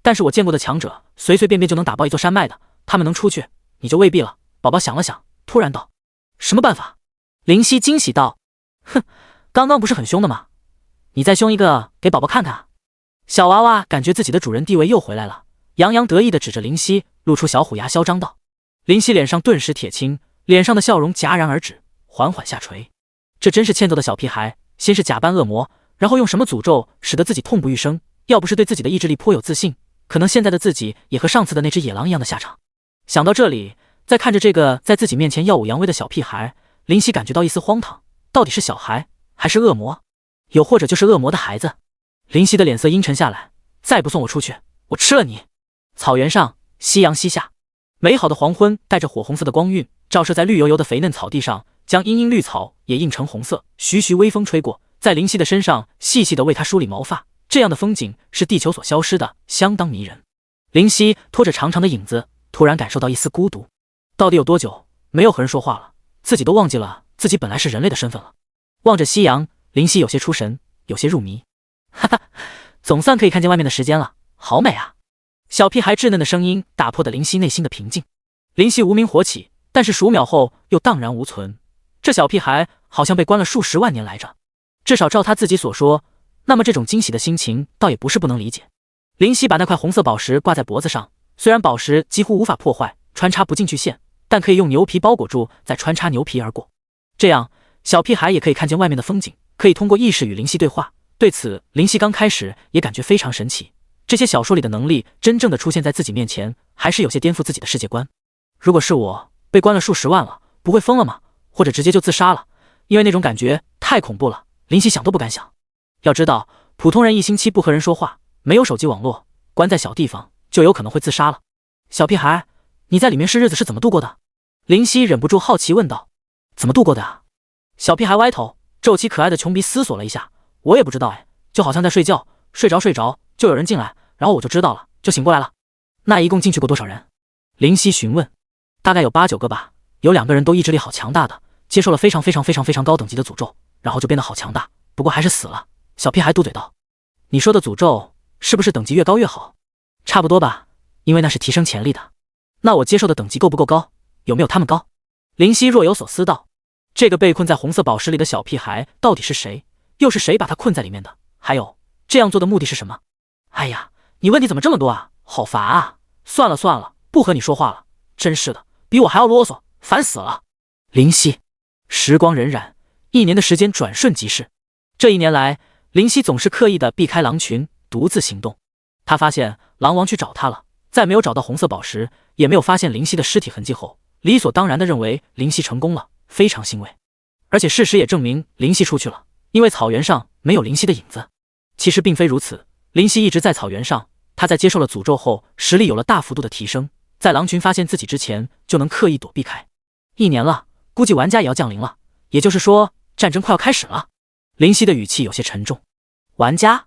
A: 但是我见过的强者随随便便就能打爆一座山脉的，他们能出去，你就未必了。宝宝想了想，突然道：“什么办法？”灵犀惊喜道：“刚刚不是很凶的吗？你再凶一个给宝宝看看啊！”小娃娃感觉自己的主人地位又回来了，洋洋得意地指着灵犀，露出小虎牙，嚣张道。灵犀脸上顿时铁青，脸上的笑容戛然而止，缓缓下垂。这真是欠揍的小屁孩，先是假扮恶魔，然后用什么诅咒使得自己痛不欲生，要不是对自己的意志力颇有自信，可能现在的自己也和上次的那只野狼一样的下场。想到这里，再看着这个在自己面前耀武扬威的小屁孩，灵犀感觉到一丝荒唐，到底是小孩还是恶魔？又或者就是恶魔的孩子？灵犀的脸色阴沉下来，再不送我出去，我吃了你！草原上，夕阳西下，美好的黄昏带着火红色的光晕，照射在绿油油的肥嫩草地上，将茵茵绿草也映成红色。徐徐微风吹过，在灵犀的身上细细的为她梳理毛发，这样的风景是地球所消失的，相当迷人。灵犀拖着长长的影子，突然感受到一丝孤独。到底有多久没有和人说话了？自己都忘记了自己本来是人类的身份了。望着夕阳，灵犀有些出神，有些入迷。哈哈，总算可以看见外面的时间了，好美啊！小屁孩稚嫩的声音打破了灵犀内心的平静。灵犀无名火起，但是数秒后又荡然无存。这小屁孩好像被关了数十万年来着。至少照他自己所说，那么这种惊喜的心情倒也不是不能理解。灵犀把那块红色宝石挂在脖子上，虽然宝石几乎无法破坏，穿插不进去线，但可以用牛皮包裹住，再穿插牛皮而过。这样，小屁孩也可以看见外面的风景，可以通过意识与灵犀对话。对此，灵犀刚开始也感觉非常神奇。这些小说里的能力真正的出现在自己面前，还是有些颠覆自己的世界观。如果是我被关了数十万了，不会疯了吗？或者直接就自杀了？因为那种感觉太恐怖了，灵犀想都不敢想。要知道，普通人1星期不和人说话，没有手机网络，关在小地方，就有可能会自杀了。小屁孩，你在里面日子是怎么度过的？灵犀忍不住好奇问道。怎么度过的啊？小屁孩歪头，皱起可爱的穷鼻思索了一下。我也不知道哎，就好像在睡觉，睡着就有人进来，然后我就知道了，就醒过来了。那一共进去过多少人？灵犀询问。大概有8、9个吧，有2个人都意志力好强大的，接受了非常高等级的诅咒，然后就变得好强大，不过还是死了。小屁孩嘟嘴道。你说的诅咒是不是等级越高越好？差不多吧，因为那是提升潜力的。那我接受的等级够不够高？有没有他们高？灵犀若有所思道。这个被困在红色宝石里的小屁孩到底是谁？又是谁把他困在里面的？还有，这样做的目的是什么？哎呀，你问题怎么这么多啊？好烦啊！算了，不和你说话了。真是的，比我还要啰嗦，烦死了。灵犀，时光荏苒，1年的时间转瞬即逝。这1年来，灵犀总是刻意的避开狼群，独自行动。他发现狼王去找他了，在没有找到红色宝石，也没有发现灵犀的尸体痕迹后，理所当然的认为灵犀成功了，非常欣慰。而且事实也证明灵犀出去了，因为草原上没有灵犀的影子。其实并非如此，灵犀一直在草原上，他在接受了诅咒后，实力有了大幅度的提升，在狼群发现自己之前，就能刻意躲避开。1年了，估计玩家也要降临了，也就是说，战争快要开始了。灵犀的语气有些沉重。玩家？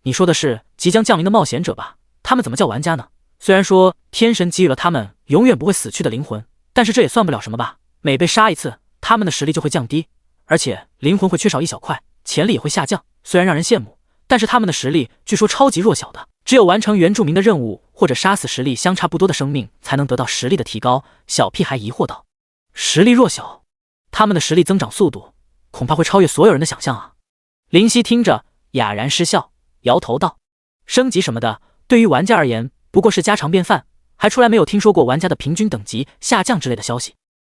A: 你说的是即将降临的冒险者吧？他们怎么叫玩家呢？虽然说天神给予了他们永远不会死去的灵魂，但是这也算不了什么吧？每被杀一次，他们的实力就会降低，而且灵魂会缺少一小块，潜力也会下降。虽然让人羡慕，但是他们的实力据说超级弱小的，只有完成原住民的任务或者杀死实力相差不多的生命，才能得到实力的提高。小屁孩疑惑道：实力弱小，他们的实力增长速度恐怕会超越所有人的想象啊！灵犀听着哑然失笑，摇头道：升级什么的，对于玩家而言不过是家常便饭，还出来没有听说过玩家的平均等级下降之类的消息。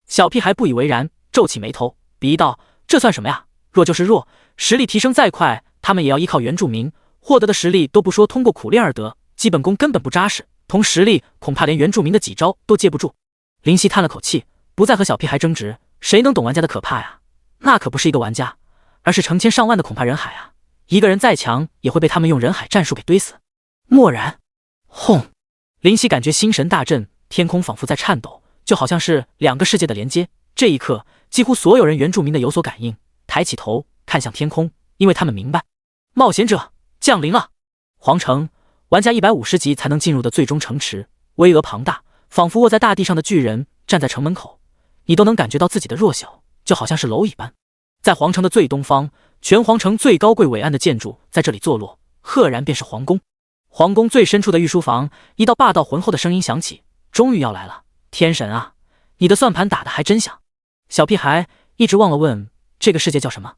A: 小屁孩不以为然，皱起眉头，鄙夷道：这算什么呀？弱就是弱，实力提升再快，他们也要依靠原住民获得的实力，都不说通过苦练而得，基本功根本不扎实，同实力恐怕连原住民的几招都接不住。灵犀叹了口气，不再和小屁孩争执，谁能懂玩家的可怕呀？那可不是一个玩家，而是成千上万的恐怕人海啊！一个人再强，也会被他们用人海战术给堆死。蓦然，轰！灵犀感觉心神大震，天空仿佛在颤抖，就好像是2个世界的连接。这一刻，几乎所有人原住民的有所感应，抬起头看向天空，因为他们明白，冒险者降临了！皇城，玩家150级才能进入的最终城池，巍峨庞大，仿佛卧在大地上的巨人站在城门口，你都能感觉到自己的弱小，就好像是蝼蚁般。在皇城的最东方，全皇城最高贵伟岸的建筑在这里坐落，赫然便是皇宫。皇宫最深处的御书房，一道霸道浑厚的声音响起：“终于要来了，天神啊，你的算盘打得还真响。”小屁孩一直忘了问这个世界叫什么。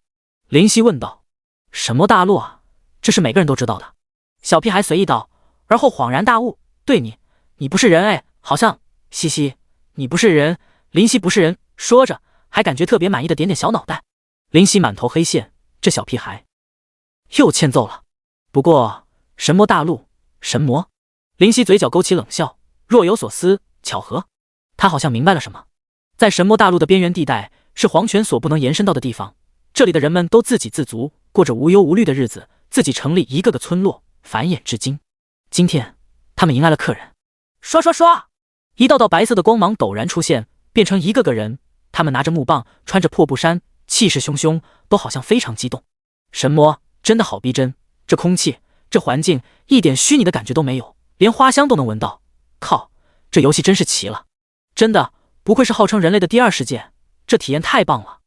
A: 林夕问道：“神魔大陆啊，这是每个人都知道的。”小屁孩随意道，而后恍然大悟：“对你不是人哎，好像，嘻嘻，你不是人，林夕不是人。”说着，还感觉特别满意的点点小脑袋。林夕满头黑线，这小屁孩又欠揍了。不过，神魔大陆，神魔？林夕嘴角勾起冷笑，若有所思，巧合。他好像明白了什么。在神魔大陆的边缘地带，是皇权所不能延伸到的地方。这里的人们都自给自足，过着无忧无虑的日子，自己成立一个个村落，繁衍至今。今天，他们迎来了客人。刷刷刷，一道道白色的光芒陡然出现，变成一个个人。他们拿着木棒，穿着破布衫，气势汹汹，都好像非常激动。神魔真的好逼真，这空气，这环境，一点虚拟的感觉都没有，连花香都能闻到。靠，这游戏真是奇了！真的，不愧是号称人类的第二世界，这体验太棒了。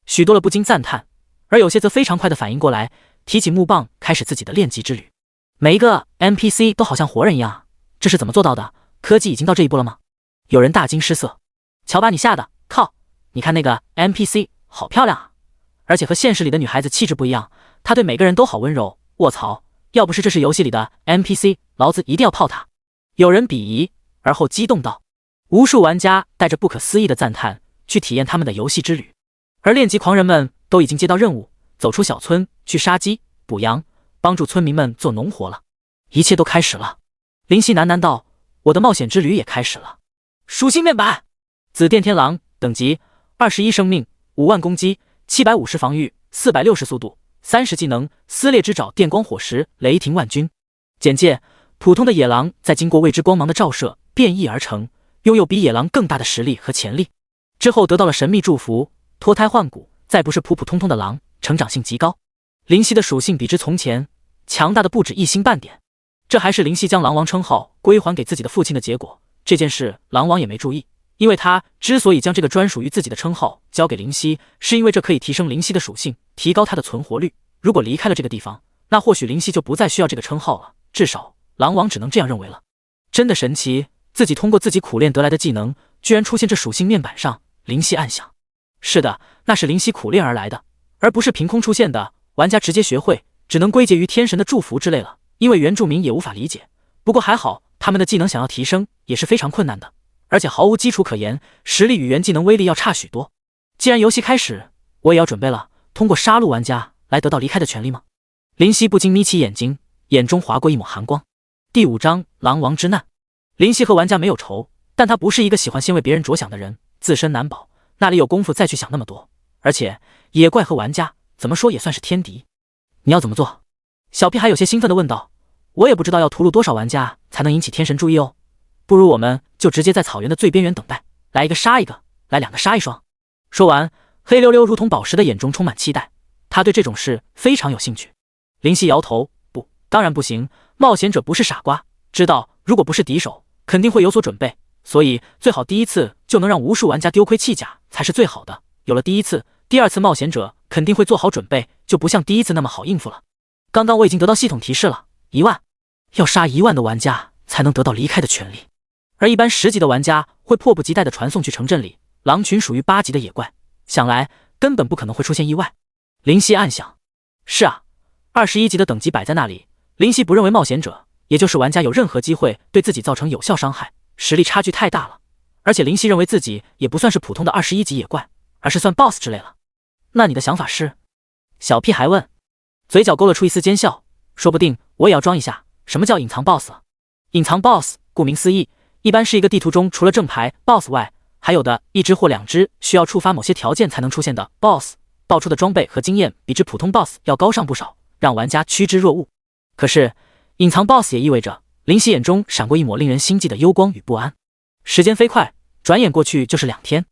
A: 许多了不禁赞叹，而有些则非常快的反应过来，提起木棒，开始自己的练级之旅。每一个 NPC 都好像活人一样，这是怎么做到的？科技已经到这一步了吗？有人大惊失色。瞧把你吓的，靠！你看那个 NPC 好漂亮啊，而且和现实里的女孩子气质不一样，她对每个人都好温柔。卧槽，要不是这是游戏里的 NPC， 老子一定要泡她。有人鄙夷，而后激动道。无数玩家带着不可思议的赞叹去体验他们的游戏之旅，而练级狂人们都已经接到任务，走出小村去杀鸡捕羊，帮助村民们做农活了。一切都开始了。林夕喃喃道：“我的冒险之旅也开始了。”属性面板，紫电天狼，等级21生命，5万攻击，750防御，460速度，30技能，撕裂之爪，电光火石，雷霆万钧。简介：普通的野狼在经过未知光芒的照射变异而成，拥有比野狼更大的实力和潜力。之后得到了神秘祝福，脱胎换骨，再不是普普通通的狼，成长性极高。林夕的属性比之从前强大的不止一星半点，这还是林夕将狼王称号归还给自己的父亲的结果。这件事狼王也没注意，因为他之所以将这个专属于自己的称号交给林夕，是因为这可以提升林夕的属性，提高他的存活率。如果离开了这个地方，那或许林夕就不再需要这个称号了，至少狼王只能这样认为了。真的神奇，自己通过自己苦练得来的技能，居然出现这属性面板上。林夕暗想，是的，那是林夕苦练而来的，而不是凭空出现的。玩家直接学会，只能归结于天神的祝福之类了，因为原住民也无法理解。不过还好，他们的技能想要提升也是非常困难的，而且毫无基础可言，实力与原技能威力要差许多。既然游戏开始，我也要准备了，通过杀戮玩家来得到离开的权利吗？林夕不禁眯起眼睛，眼中划过一抹寒光。第5章狼王之难。林夕和玩家没有仇，但他不是一个喜欢先为别人着想的人，自身难保，哪里有功夫再去想那么多？而且野怪和玩家怎么说也算是天敌。你要怎么做？小屁孩有些兴奋地问道。我也不知道要屠戮多少玩家才能引起天神注意哦，不如我们就直接在草原的最边缘等待，来一个杀一个，来2个杀1双。说完，黑溜溜如同宝石的眼中充满期待，他对这种事非常有兴趣。林夕摇头，不，当然不行，冒险者不是傻瓜，知道如果不是敌手，肯定会有所准备，所以最好第一次就能让无数玩家丢盔弃甲才是最好的。有了第一次，第2次冒险者肯定会做好准备，就不像第一次那么好应付了。刚刚我已经得到系统提示了，1万，要杀1万的玩家才能得到离开的权利，而一般10级的玩家会迫不及待地传送去城镇里。狼群属于8级的野怪，想来根本不可能会出现意外。林夕暗想，是啊，21级的等级摆在那里，林夕不认为冒险者，也就是玩家有任何机会对自己造成有效伤害，实力差距太大了。而且林夕认为自己也不算是普通的21级野怪，而是算 BOSS 之类了。那你的想法是？小屁孩问，嘴角勾勒出一丝奸笑，说不定我也要装一下。什么叫隐藏 BOSS？ 隐藏 BOSS 顾名思义，一般是一个地图中除了正牌 BOSS 外，还有的1只或2只需要触发某些条件才能出现的 BOSS， 爆出的装备和经验比之普通 BOSS 要高上不少，让玩家趋之若鹜。可是隐藏 BOSS 也意味着林夕眼中闪过一抹令人心悸的幽光与不安。时间飞快，转眼过去就是2天。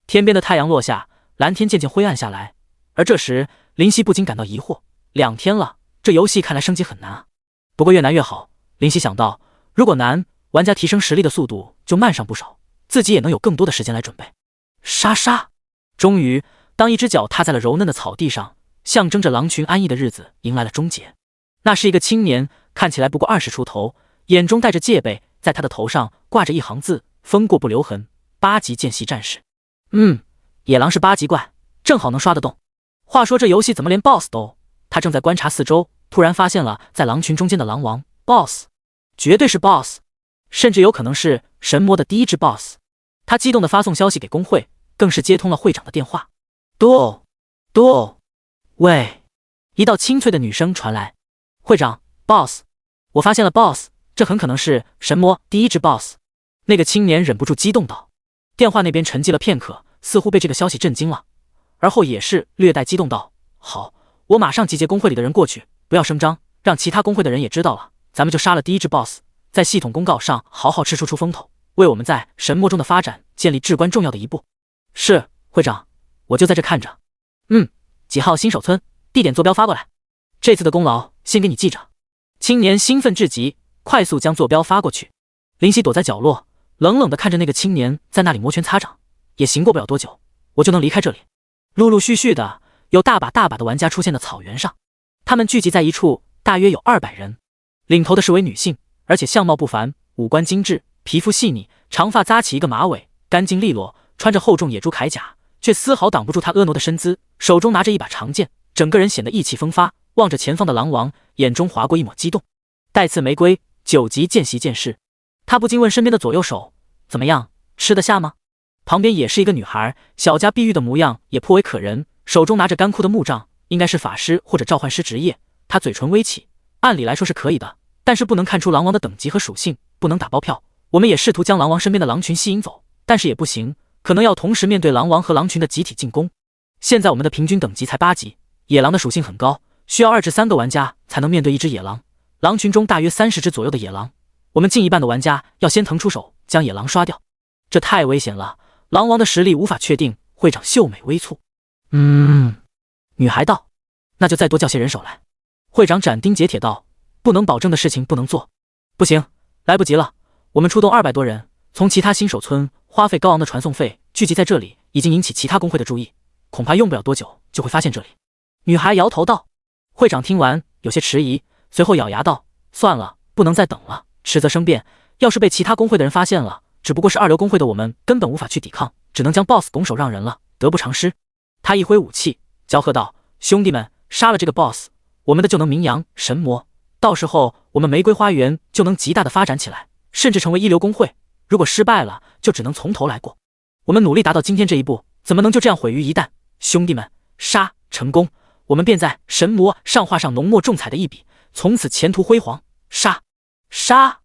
A: 天边的太阳落下，蓝天渐渐灰暗下来，而这时林夕不禁感到疑惑，2天了，这游戏看来升级很难啊。不过越难越好，林夕想到，如果难，玩家提升实力的速度就慢上不少，自己也能有更多的时间来准备。沙沙，终于，当一只脚踏在了柔嫩的草地上，象征着狼群安逸的日子迎来了终结。那是一个青年，看起来不过20出头，眼中带着戒备，在他的头上挂着一行字：风过不留痕，8级见习战士。野狼是8级怪，正好能刷得动。话说这游戏怎么连 BOSS 都？他正在观察四周，突然发现了在狼群中间的狼王 BOSS， 绝对是 BOSS， 甚至有可能是神魔的第一只 BOSS。他激动地发送消息给工会，更是接通了会长的电话。多，喂！一道清脆的女声传来。会长 ，BOSS， 我发现了 BOSS， 这很可能是神魔第一只 BOSS。那个青年忍不住激动道。电话那边沉寂了片刻，似乎被这个消息震惊了，而后也是略带激动道：好，我马上集结工会里的人过去，不要声张，让其他工会的人也知道了，咱们就杀了第一只 BOSS， 在系统公告上好好出风头，为我们在神魔中的发展建立至关重要的一步。是，会长，我就在这看着。几号新手村，地点坐标发过来，这次的功劳先给你记着。青年兴奋至极，快速将坐标发过去。林夕躲在角落，冷冷地看着那个青年在那里摩拳擦掌。也行过不了多久，我就能离开这里。陆陆续续的，有大把的玩家出现在草原上，他们聚集在一处，大约有200人。领头的是位女性，而且相貌不凡，五官精致，皮肤细腻，长发扎起一个马尾，干净利落，穿着厚重野猪铠甲，却丝毫挡不住她婀娜的身姿，手中拿着一把长剑，整个人显得意气风发，望着前方的狼王，眼中划过一抹激动。带刺玫瑰，9级见习剑士。他不禁问身边的左右手：怎么样，吃得下吗？旁边也是一个女孩，小家碧玉的模样也颇为可人，手中拿着干枯的木杖，应该是法师或者召唤师职业。她嘴唇微起，按理来说是可以的，但是不能看出狼王的等级和属性，不能打包票。我们也试图将狼王身边的狼群吸引走，但是也不行，可能要同时面对狼王和狼群的集体进攻。现在我们的平均等级才8级，野狼的属性很高，需要2至3个玩家才能面对一只野狼。狼群中大约30只左右的野狼，我们近一半的玩家要先腾出手将野狼刷掉，这太危险了。狼王的实力无法确定。会长秀美微蹙，女孩道：那就再多叫些人手来。会长斩钉截铁道：不能保证的事情不能做。不行，来不及了，我们出动200多人，从其他新手村花费高昂的传送费聚集在这里，已经引起其他工会的注意，恐怕用不了多久就会发现这里。女孩摇头道。会长听完有些迟疑，随后咬牙道：算了，不能再等了，迟则生变，要是被其他工会的人发现了，只不过是2流工会的我们根本无法去抵抗，只能将 BOSS 拱手让人了，得不偿失。他一挥武器，骄喝道：兄弟们，杀了这个 BOSS， 我们的就能名扬神魔，到时候我们玫瑰花园就能极大的发展起来，甚至成为1流工会。如果失败了，就只能从头来过。我们努力达到今天这一步，怎么能就这样毁于一旦？兄弟们，杀！成功，我们便在神魔上画上浓墨重彩的一笔，从此前途辉煌。杀！杀！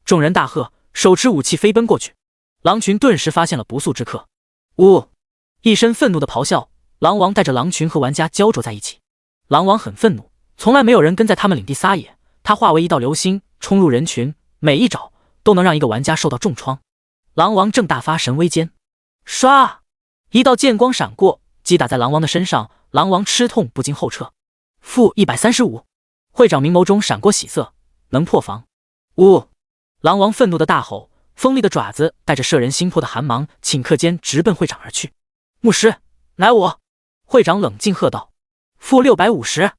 A: 众人大喝，手持武器飞奔过去。狼群顿时发现了不速之客。一声愤怒的咆哮，狼王带着狼群和玩家焦灼在一起。狼王很愤怒，从来没有人跟在他们领地撒野，他化为一道流星冲入人群，每一爪都能让一个玩家受到重创。狼王正大发神威间，唰！一道剑光闪过，击打在狼王的身上，狼王吃痛不禁后撤。-135。会长明眸中闪过喜色，能破防。狼王愤怒的大吼，锋利的爪子带着摄人心魄的寒芒，顷刻间直奔会长而去。牧师，乃我！会长冷静喝道。-650。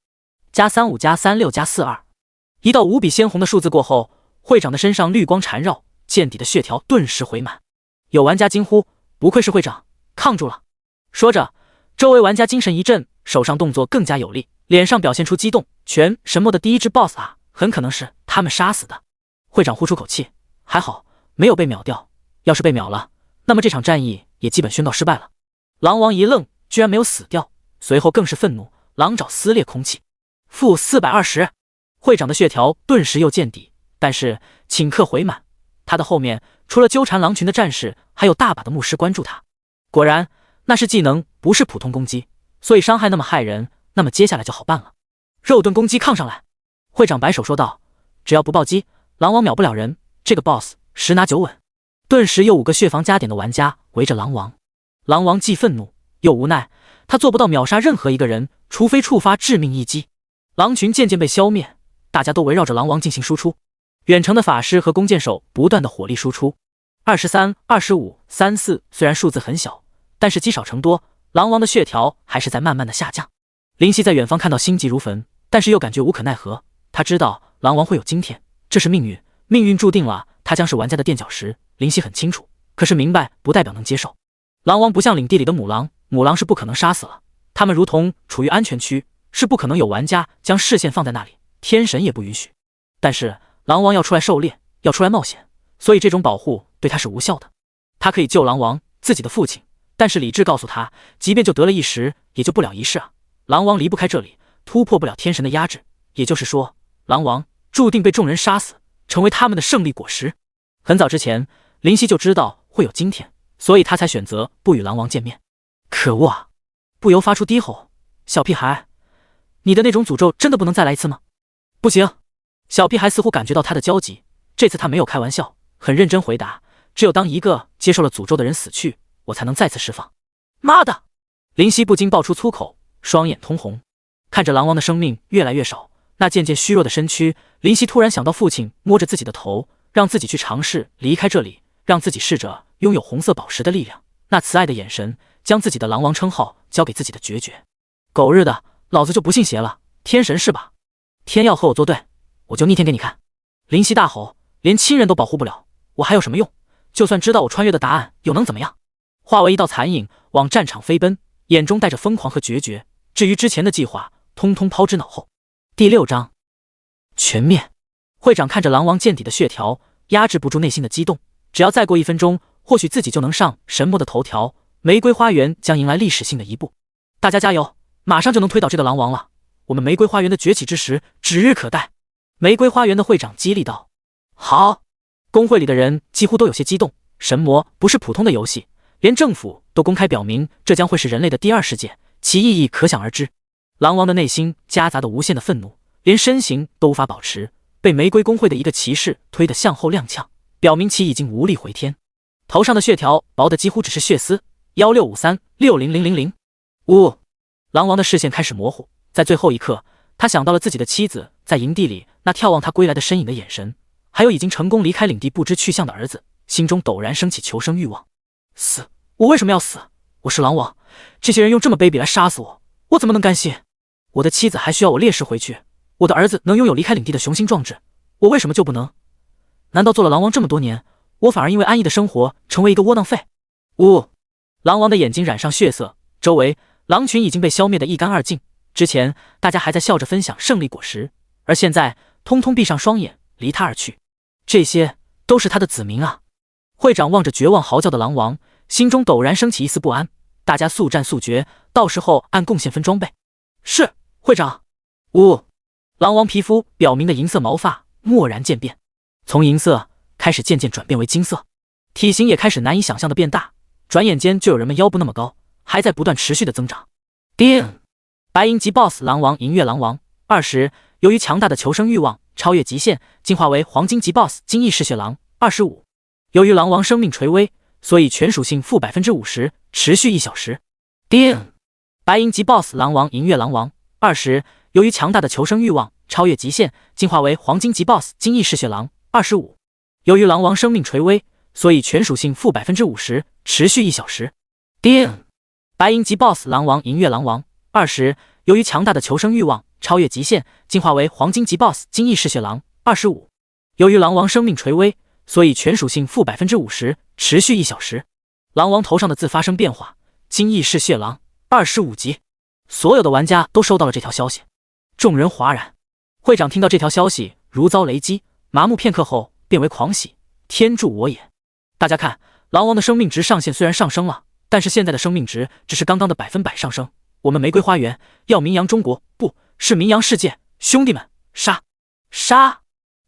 A: +35+36+42。一道无比鲜红的数字过后，会长的身上绿光缠绕，剑底的血条顿时回满。有玩家惊呼：不愧是会长，抗住了！说着，周围玩家精神一振，手上动作更加有力，脸上表现出激动。全神魔的第一只 BOSS 啊，很可能是他们杀死的。会长呼出口气，还好没有被秒掉，要是被秒了，那么这场战役也基本宣告失败了。狼王一愣，居然没有死掉，随后更是愤怒，狼爪撕裂空气。-420。会长的血条顿时又见底，但是顷刻回满。他的后面除了纠缠狼群的战士，还有大把的牧师关注他。果然，那是技能，不是普通攻击，所以伤害那么骇人，那么接下来就好办了。肉盾攻击抗上来！会长摆手说道：只要不暴击，狼王秒不了人，这个 BOSS 十拿九稳。顿时又5个血防加点的玩家围着狼王。狼王既愤怒又无奈，他做不到秒杀任何一个人，除非触发致命一击。狼群渐渐被消灭，大家都围绕着狼王进行输出。远程的法师和弓箭手不断的火力输出。23、25、34虽然数字很小，但是积少成多，狼王的血条还是在慢慢的下降。林夕在远方看到心急如焚，但是又感觉无可奈何。他知道狼王会有今天，这是命运，命运注定了他将是玩家的垫脚石。林夕很清楚，可是明白不代表能接受。狼王不像领地里的母狼，母狼是不可能杀死了，他们如同处于安全区，是不可能有玩家将视线放在那里，天神也不允许。但是狼王要出来狩猎，要出来冒险，所以这种保护对他是无效的。他可以救狼王，自己的父亲，但是理智告诉他，即便就得了一时，也就不了一世啊。狼王离不开这里，突破不了天神的压制，也就是说，狼王注定被众人杀死，成为他们的胜利果实。很早之前，林夕就知道会有今天，所以他才选择不与狼王见面。可恶啊！不由发出低吼：“小屁孩，你的那种诅咒真的不能再来一次吗？”不行。小屁孩似乎感觉到他的焦急，这次他没有开玩笑，很认真回答：“只有当一个接受了诅咒的人死去，我才能再次释放。”妈的！林夕不禁爆出粗口，双眼通红。看着狼王的生命越来越少，那渐渐虚弱的身躯，林夕突然想到父亲摸着自己的头，让自己去尝试离开这里，让自己试着拥有红色宝石的力量，那慈爱的眼神，将自己的狼王称号交给自己的决绝。狗日的，老子就不信邪了，天神是吧？天要和我作对，我就逆天给你看！林夕大吼：“连亲人都保护不了，我还有什么用？就算知道我穿越的答案，又能怎么样？”化为一道残影，往战场飞奔，眼中带着疯狂和决绝。至于之前的计划，通通抛之脑后。第6章全灭。会长看着狼王见底的血条，压制不住内心的激动。只要再过1分钟，或许自己就能上神魔的头条，玫瑰花园将迎来历史性的一步。大家加油，马上就能推倒这个狼王了，我们玫瑰花园的崛起之时指日可待。玫瑰花园的会长激励道。好！工会里的人几乎都有些激动，神魔不是普通的游戏，连政府都公开表明这将会是人类的第2世界，其意义可想而知。狼王的内心夹杂的无限的愤怒，连身形都无法保持，被玫瑰工会的一个骑士推得向后踉跄，表明其已经无力回天。头上的血条薄得几乎只是血丝。1653-60000。呜！狼王的视线开始模糊，在最后一刻，他想到了自己的妻子在营地里那眺望他归来的身影的眼神，还有已经成功离开领地不知去向的儿子，心中陡然升起求生欲望。死！我为什么要死？我是狼王，这些人用这么卑鄙来杀死我，我怎么能甘心？我的妻子还需要我猎食回去，我的儿子能拥有离开领地的雄心壮志，我为什么就不能？难道做了狼王这么多年，我反而因为安逸的生活成为一个窝囊废？呜！狼王的眼睛染上血色，周围狼群已经被消灭得一干二净。之前大家还在笑着分享胜利果实，而现在通通闭上双眼，离他而去。这些都是他的子民啊！会长望着绝望嚎叫的狼王，心中陡然升起一丝不安。大家速战速决，到时候按贡献分装备。是，会长。呜！狼王皮肤表明的银色毛发蓦然渐变，从银色开始渐渐转变为金色，体型也开始难以想象的变大。转眼间就有人们腰部那么高，还在不断持续的增长。叮！白银级 BOSS 狼王银月狼王20，由于强大的求生欲望超越极限，进化为黄金级 BOSS 金翼嗜血狼25。由于狼王生命垂危，所以全属性负 50%， 持续1小时。叮！白银级 BOSS 狼王银月狼王20，由于强大的求生欲望超越极限，进化为黄金级 BOSS 金翼嗜血狼25。由于狼王生命垂危，所以全属性负 50%， 持续1小时。叮！白银级 BOSS 狼王银月狼王20，由于强大的求生欲望超越极限，进化为黄金级 BOSS 金翼嗜血狼25。由于狼王生命垂危，所以全属性负 50%， 持续1小时。狼王头上的字发生变化，金翼嗜血狼25级。所有的玩家都收到了这条消息，众人哗然。会长听到这条消息如遭雷击，麻木片刻后变为狂喜，天助我也！大家看，狼王的生命值上限虽然上升了，但是现在的生命值只是刚刚的100%上升。我们玫瑰花园要名扬中国，不是名扬世界，兄弟们，杀！杀！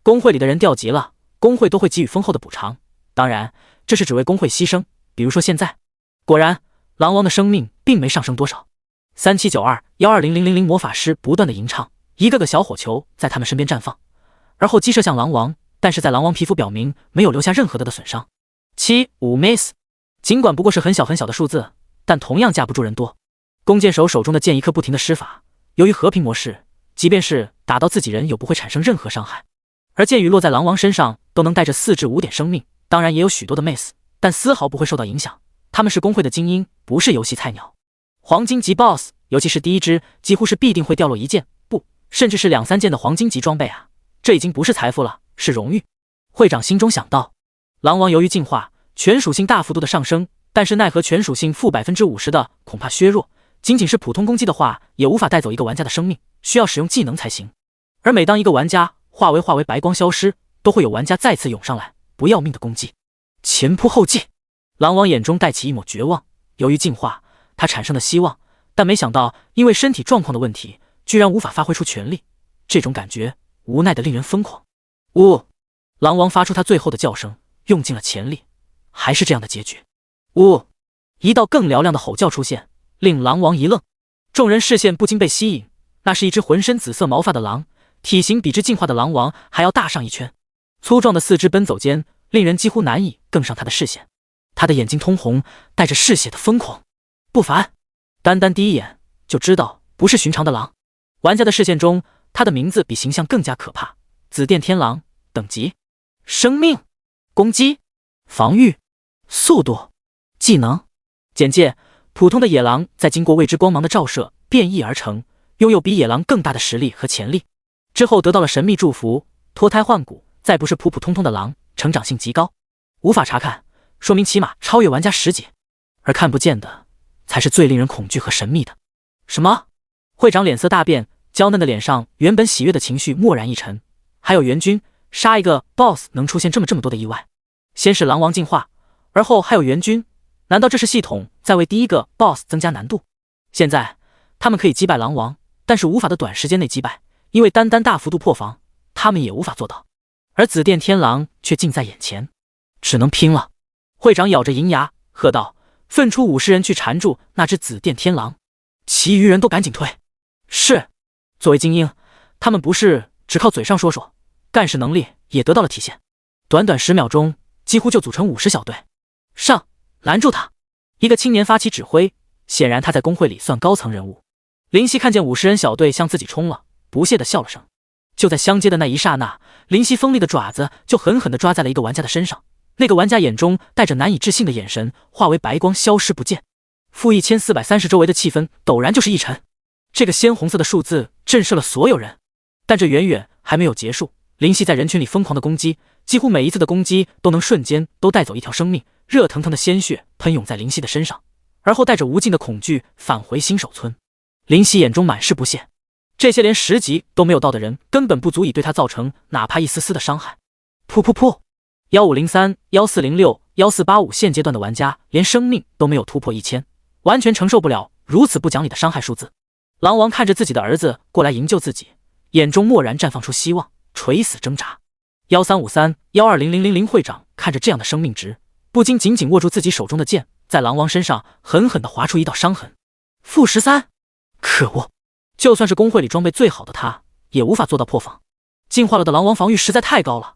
A: 工会里的人调集了，工会都会给予丰厚的补偿，当然，这是只为工会牺牲。比如说现在，果然，狼王的生命并没上升多少。3792-12000魔法师不断的吟唱，一个个小火球在他们身边绽放，而后击射向狼王，但是在狼王皮肤表明没有留下任何的损伤。75 miss， 尽管不过是很小很小的数字，但同样架不住人多。弓箭手手中的剑一刻不停的施法，由于和平模式，即便是打到自己人，又不会产生任何伤害。而剑雨落在狼王身上都能带着4至5点生命，当然也有许多的 miss， 但丝毫不会受到影响。他们是工会的精英，不是游戏菜鸟。黄金级 BOSS， 尤其是第一只，几乎是必定会掉落1件，不，甚至是2、3件的黄金级装备啊！这已经不是财富了，是荣誉。会长心中想到。狼王由于进化，全属性大幅度的上升，但是奈何全属性负 50% 的恐怕削弱，仅仅是普通攻击的话，也无法带走一个玩家的生命，需要使用技能才行。而每当一个玩家化为白光消失，都会有玩家再次涌上来，不要命的攻击。前仆后继，狼王眼中带起一抹绝望。由于进化，他产生的希望，但没想到因为身体状况的问题，居然无法发挥出全力。这种感觉无奈的令人疯狂。呜！狼王发出他最后的叫声，用尽了全力，还是这样的结局。呜！一道更嘹亮的吼叫出现，令狼王一愣。众人视线不禁被吸引，那是一只浑身紫色毛发的狼，体型比之进化的狼王还要大上一圈。粗壮的4肢奔走间，令人几乎难以更上他的视线。他的眼睛通红，带着嗜血的疯狂，不凡。单第一眼就知道不是寻常的狼。玩家的视线中，他的名字比形象更加可怕：紫电天狼。等级：生命、攻击、防御、速度、技能。简介：普通的野狼在经过未知光芒的照射变异而成，拥有比野狼更大的实力和潜力。之后得到了神秘祝福，脱胎换骨，再不是普普通通的狼，成长性极高。无法查看，说明起码超越玩家10级。而看不见的，才是最令人恐惧和神秘的。什么？会长脸色大变，娇嫩的脸上原本喜悦的情绪蓦然一沉。还有援军，杀一个 BOSS 能出现这么多的意外。先是狼王进化，而后还有援军，难道这是系统在为第一个 BOSS 增加难度？现在他们可以击败狼王，但是无法的短时间内击败，因为单大幅度破防，他们也无法做到。而紫电天狼却近在眼前，只能拼了。会长咬着银牙喝道，分出50人去缠住那只紫电天狼，其余人都赶紧退。是，作为精英，他们不是只靠嘴上说说，干事能力也得到了体现。短10秒钟，几乎就组成50小队。上，拦住他！一个青年发起指挥，显然他在工会里算高层人物。林夕看见50人小队向自己冲了，不屑地笑了声。就在相接的那一刹那，林夕锋利的爪子就狠狠地抓在了一个玩家的身上。那个玩家眼中带着难以置信的眼神，化为白光消失不见。负1430，周围的气氛陡然就是一沉。这个鲜红色的数字震慑了所有人。但这远远还没有结束，林夕在人群里疯狂的攻击，几乎每一次的攻击都能瞬间都带走一条生命，热腾腾的鲜血喷涌在林夕的身上，而后带着无尽的恐惧返回新手村。林夕眼中满是不屑，这些连10级都没有到的人根本不足以对他造成哪怕一丝丝的伤害。噗噗噗！1503、1406、1485现阶段的玩家连生命都没有突破1000，完全承受不了如此不讲理的伤害数字。狼王看着自己的儿子过来营救自己，眼中蓦然绽放出希望，垂死挣扎。1353、120000会长看着这样的生命值，不禁紧紧握住自己手中的剑，在狼王身上狠狠地划出一道伤痕。负13，可恶！就算是工会里装备最好的他，也无法做到破防。进化了的狼王防御实在太高了。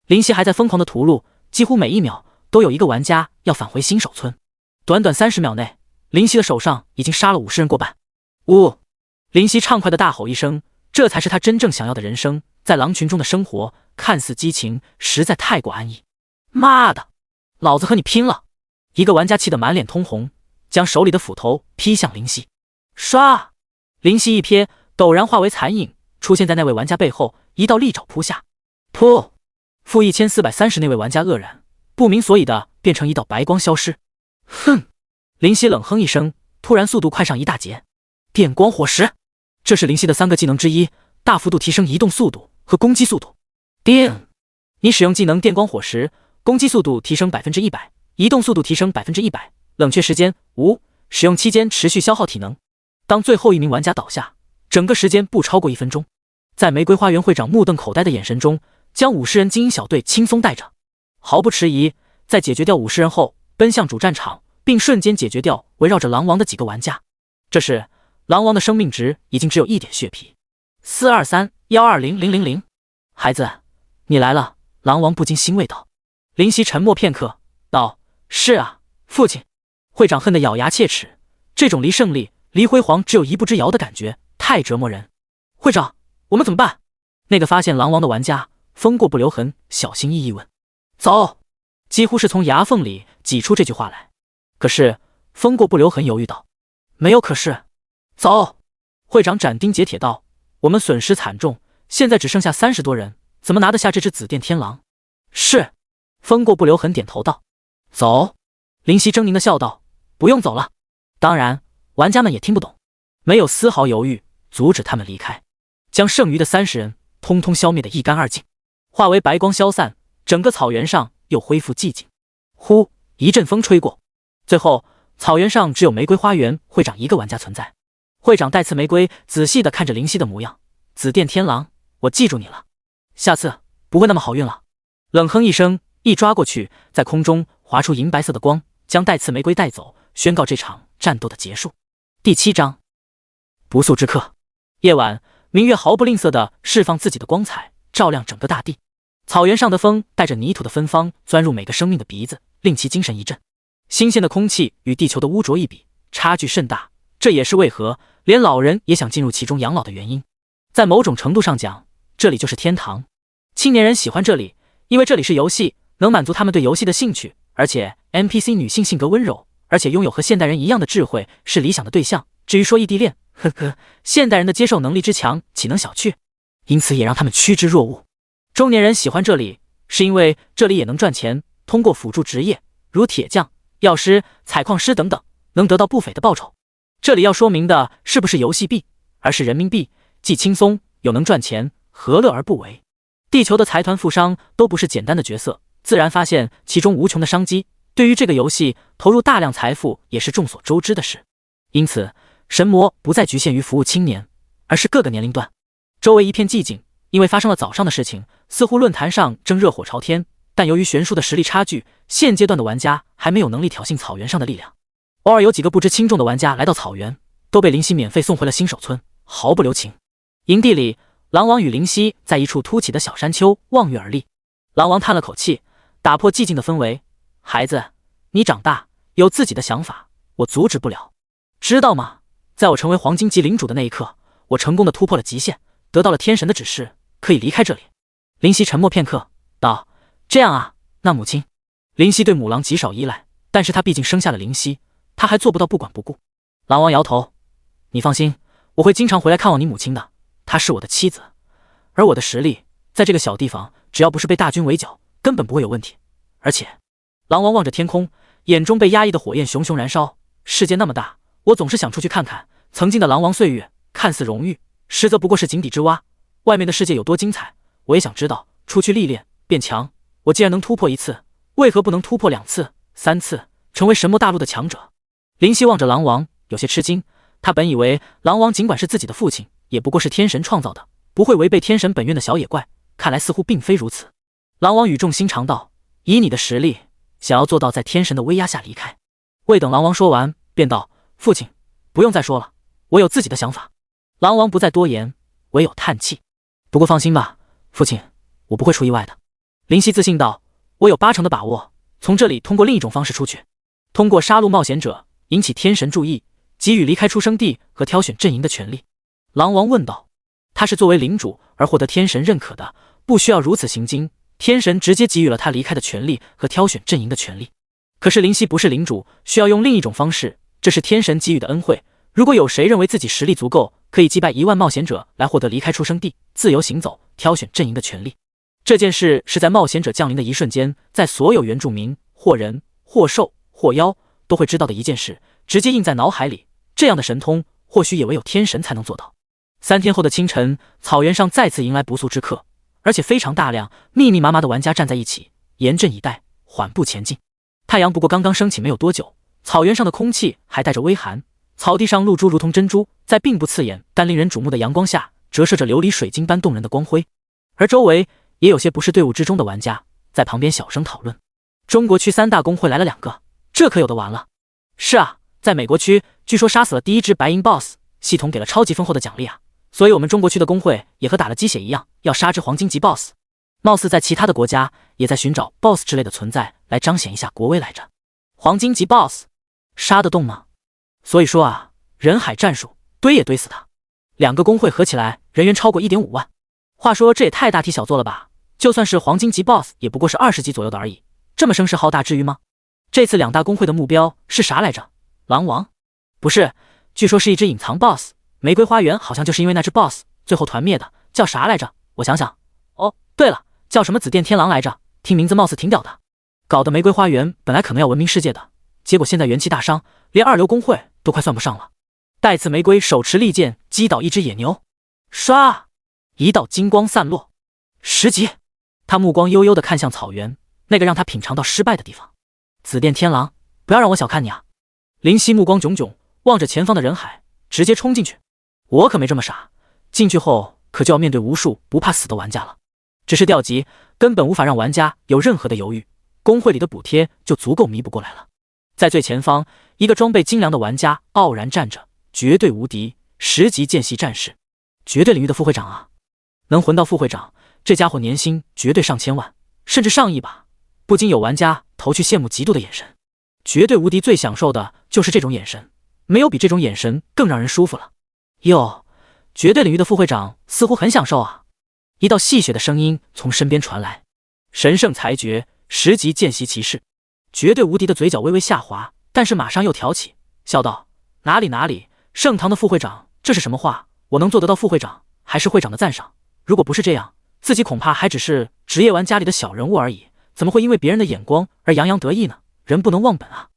A: 林夕还在疯狂的屠戮，几乎每1秒都有一个玩家要返回新手村。短30秒内，林夕的手上已经杀了50人过半。呜！林夕畅快的大吼一声，这才是他真正想要的人生，在狼群中的生活看似激情，实在太过安逸。妈的，老子和你拼了！一个玩家气得满脸通红，将手里的斧头劈向林夕。唰！林夕一瞥，陡然化为残影，出现在那位玩家背后，一道利爪扑下。噗！负1430那位玩家愕然，不明所以的变成一道白光消失。哼！林夕冷哼一声，突然速度快上一大截。电光火石，这是林夕的3个技能之一，大幅度提升移动速度和攻击速度。叮！你使用技能电光火石，攻击速度提升 100%， 移动速度提升 100%， 冷却时间无，使用期间持续消耗体能。当最后一名玩家倒下，整个时间不超过1分钟。在玫瑰花园会长目瞪口呆的眼神中，将50人精英小队轻松带着，毫不迟疑，在解决掉50人后，奔向主战场，并瞬间解决掉围绕着狼王的几个玩家。这时，狼王的生命值已经只有1点血皮。423、120000，孩子，你来了。狼王不禁欣慰道。林夕沉默片刻，道：是啊，父亲。会长恨得咬牙切齿，这种离胜利、离辉煌只有一步之遥的感觉，太折磨人。会长，我们怎么办？那个发现狼王的玩家风过不留痕，小心翼翼问。走！几乎是从牙缝里挤出这句话来。可是风过不留痕犹豫道：没有可是。走！会长斩钉截铁道：我们损失惨重，现在只剩下30多人，怎么拿得下这只紫电天狼？是。风过不留痕点头道。走！林夕狰狞地笑道：不用走了。当然玩家们也听不懂，没有丝毫犹豫，阻止他们离开，将剩余的30人通通消灭得一干二净，化为白光消散，整个草原上又恢复寂静。呼，一阵风吹过，最后草原上只有玫瑰花园会长一个玩家存在。会长带刺玫瑰仔细地看着林夕的模样，紫电天狼，我记住你了，下次不会那么好运了。冷哼一声，一抓过去，在空中划出银白色的光，将带刺玫瑰带走，宣告这场战斗的结束。第7章不速之客。夜晚，明月毫不吝啬地释放自己的光彩，照亮整个大地。草原上的风带着泥土的芬芳钻入每个生命的鼻子，令其精神一振。新鲜的空气与地球的污浊一比，差距甚大，这也是为何连老人也想进入其中养老的原因。在某种程度上讲，这里就是天堂。青年人喜欢这里，因为这里是游戏，能满足他们对游戏的兴趣，而且 NPC 女性性格温柔，而且拥有和现代人一样的智慧，是理想的对象。至于说异地恋，呵呵，现代人的接受能力之强，岂能小觑？因此也让他们趋之若鹜。中年人喜欢这里，是因为这里也能赚钱，通过辅助职业，如铁匠、药师、采矿师等等，能得到不菲的报酬。这里要说明的是不是游戏币，而是人民币，既轻松又能赚钱，何乐而不为？地球的财团富商都不是简单的角色，自然发现其中无穷的商机，对于这个游戏投入大量财富也是众所周知的事。因此神魔不再局限于服务青年，而是各个年龄段。周围一片寂静，因为发生了早上的事情，似乎论坛上正热火朝天，但由于悬殊的实力差距，现阶段的玩家还没有能力挑衅草原上的力量。偶尔有几个不知轻重的玩家来到草原，都被林夕免费送回了新手村，毫不留情。营地里，狼王与林夕在一处凸起的小山丘望月而立。狼王叹了口气，打破寂静的氛围：孩子，你长大有自己的想法，我阻止不了，知道吗？在我成为黄金级领主的那一刻，我成功的突破了极限，得到了天神的指示，可以离开这里。林夕沉默片刻，道：这样啊，那母亲。林夕对母狼极少依赖，但是他毕竟生下了林夕，他还做不到不管不顾。狼王摇头：你放心，我会经常回来看望你母亲的，她是我的妻子，而我的实力在这个小地方，只要不是被大军围剿，根本不会有问题。而且狼王望着天空，眼中被压抑的火焰熊熊燃烧。世界那么大，我总是想出去看看。曾经的狼王岁月看似荣誉，实则不过是井底之蛙，外面的世界有多精彩，我也想知道。出去历练变强，我既然能突破1次，为何不能突破2次、3次，成为神魔大陆的强者？林夕望着狼王，有些吃惊。他本以为狼王尽管是自己的父亲，也不过是天神创造的，不会违背天神本愿的小野怪，看来似乎并非如此。狼王语重心长道：以你的实力，想要做到在天神的威压下离开。未等狼王说完，便道：父亲，不用再说了，我有自己的想法。狼王不再多言，唯有叹气。不过放心吧，父亲，我不会出意外的。林夕自信道：我有80%的把握，从这里通过另一种方式出去，通过杀戮冒险者，引起天神注意，给予离开出生地和挑选阵营的权利。狼王问道：他是作为领主而获得天神认可的，不需要如此行经，天神直接给予了他离开的权利和挑选阵营的权利。可是林夕不是领主，需要用另一种方式，这是天神给予的恩惠。如果有谁认为自己实力足够，可以击败1万冒险者来获得离开出生地、自由行走、挑选阵营的权利。这件事是在冒险者降临的一瞬间，在所有原住民或人或兽或妖都会知道的一件事，直接印在脑海里。这样的神通，或许也唯有天神才能做到。3天后的清晨，草原上再次迎来不速之客，而且非常大量，密密麻麻的玩家站在一起，严阵以待，缓步前进。太阳不过刚刚升起没有多久，草原上的空气还带着微寒，草地上露珠如同珍珠，在并不刺眼但令人瞩目的阳光下，折射着琉璃水晶般动人的光辉。而周围也有些不是队伍之中的玩家，在旁边小声讨论：中国区3大公会来了2个，这可有的玩了。是啊，在美国区，据说杀死了第1只白银 BOSS， 系统给了超级丰厚的奖励啊，所以我们中国区的公会也和打了鸡血一样，要杀只黄金级 BOSS。貌似在其他的国家也在寻找 BOSS 之类的存在来彰显一下国威来着。黄金级 BOSS 杀得动吗？所以说啊，人海战术堆也堆死他。2个工会合起来人员超过 1.5 万。话说这也太大题小做了吧，就算是黄金级 BOSS 也不过是20级左右的而已，这么声势浩大至于吗？这次2大工会的目标是啥来着？狼王？不是，据说是一只隐藏 BOSS， 玫瑰花园好像就是因为那只 BOSS 最后团灭的，叫啥来着？我想想，哦，对了，叫什么紫电天狼来着，听名字貌似挺屌的。搞得玫瑰花园本来可能要闻名世界的，结果现在元气大伤，连2流工会都快算不上了。带刺玫瑰手持利剑击倒一只野牛，唰，一道金光散落。10级，他目光悠悠地看向草原，那个让他品尝到失败的地方。紫电天狼，不要让我小看你啊！林夕目光炯炯，望着前方的人海，直接冲进去。我可没这么傻，进去后可就要面对无数不怕死的玩家了。只是调级根本无法让玩家有任何的犹豫，工会里的补贴就足够弥补过来了。在最前方，一个装备精良的玩家傲然站着，绝对无敌10级见习战士，绝对领域的副会长啊！能混到副会长，这家伙年薪绝对上千万，甚至上亿吧，不禁有玩家投去羡慕嫉妒的眼神。绝对无敌最享受的就是这种眼神，没有比这种眼神更让人舒服了。哟，绝对领域的副会长似乎很享受啊！一道戏谑的声音从身边传来。神圣裁决10级见习骑士。绝对无敌的嘴角微微下滑，但是马上又挑起，笑道：哪里，盛唐的副会长，这是什么话？我能做得到副会长，还是会长的赞赏。如果不是这样，自己恐怕还只是职业玩家里的小人物而已，怎么会因为别人的眼光而洋洋得意呢？人不能忘本啊！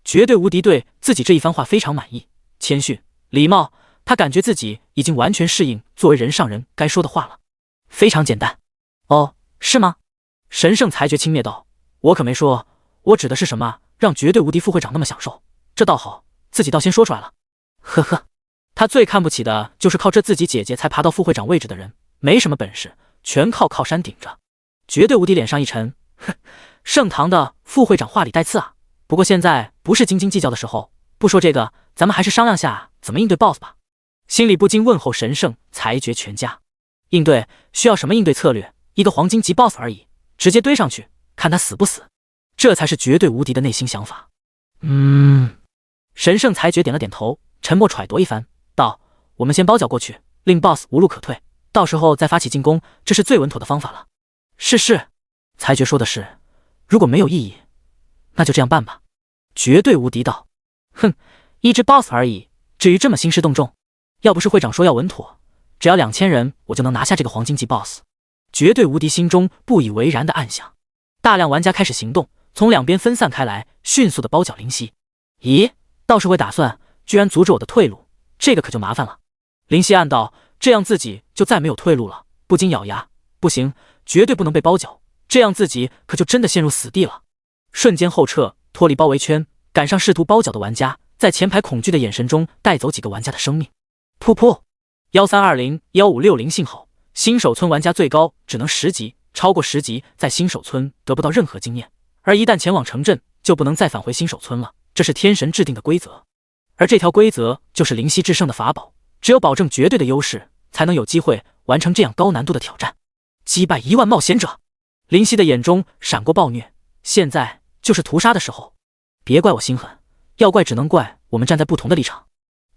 A: 绝对无敌对自己这一番话非常满意，谦逊礼貌，他感觉自己已经完全适应作为人上人该说的话了。非常简单。哦，是吗？神圣裁决轻蔑道：我可没说，我指的是什么让绝对无敌副会长那么享受，这倒好，自己倒先说出来了。呵呵，他最看不起的就是靠这自己姐姐才爬到副会长位置的人，没什么本事，全靠山顶着。绝对无敌脸上一沉，哼，盛唐的副会长话里带刺啊。不过现在不是斤斤计较的时候，不说这个，咱们还是商量下怎么应对 BOSS 吧。心里不禁问候神圣裁决全家。应对需要什么应对策略？一个黄金级 BOSS 而已，直接堆上去，看他死不死。这才是绝对无敌的内心想法。神圣裁决点了点头，沉默揣度一番，道：我们先包饺过去，令 BOSS 无路可退，到时候再发起进攻，这是最稳妥的方法了。是。裁决说的是，如果没有异议，那就这样办吧。绝对无敌道：哼，一只 BOSS 而已，至于这么兴师动众？要不是会长说要稳妥，只要2000人，我就能拿下这个黄金级 BOSS。绝对无敌心中不以为然的暗想。大量玩家开始行动，从两边分散开来，迅速的包饺灵犀。咦，道士会打算居然阻止我的退路，这个可就麻烦了。灵犀暗道，这样自己就再没有退路了，不禁咬牙，不行，绝对不能被包饺，这样自己可就真的陷入死地了。瞬间后撤，脱离包围圈，赶上试图包饺的玩家，在前排恐惧的眼神中带走几个玩家的生命。噗噗，13201560信号，新手村玩家最高只能10级，超过10级在新手村得不到任何经验，而一旦前往城镇就不能再返回新手村了，这是天神制定的规则。而这条规则就是灵犀制胜的法宝，只有保证绝对的优势，才能有机会完成这样高难度的挑战，击败1万冒险者。灵犀的眼中闪过暴虐，现在就是屠杀的时候。别怪我心狠，要怪只能怪我们站在不同的立场。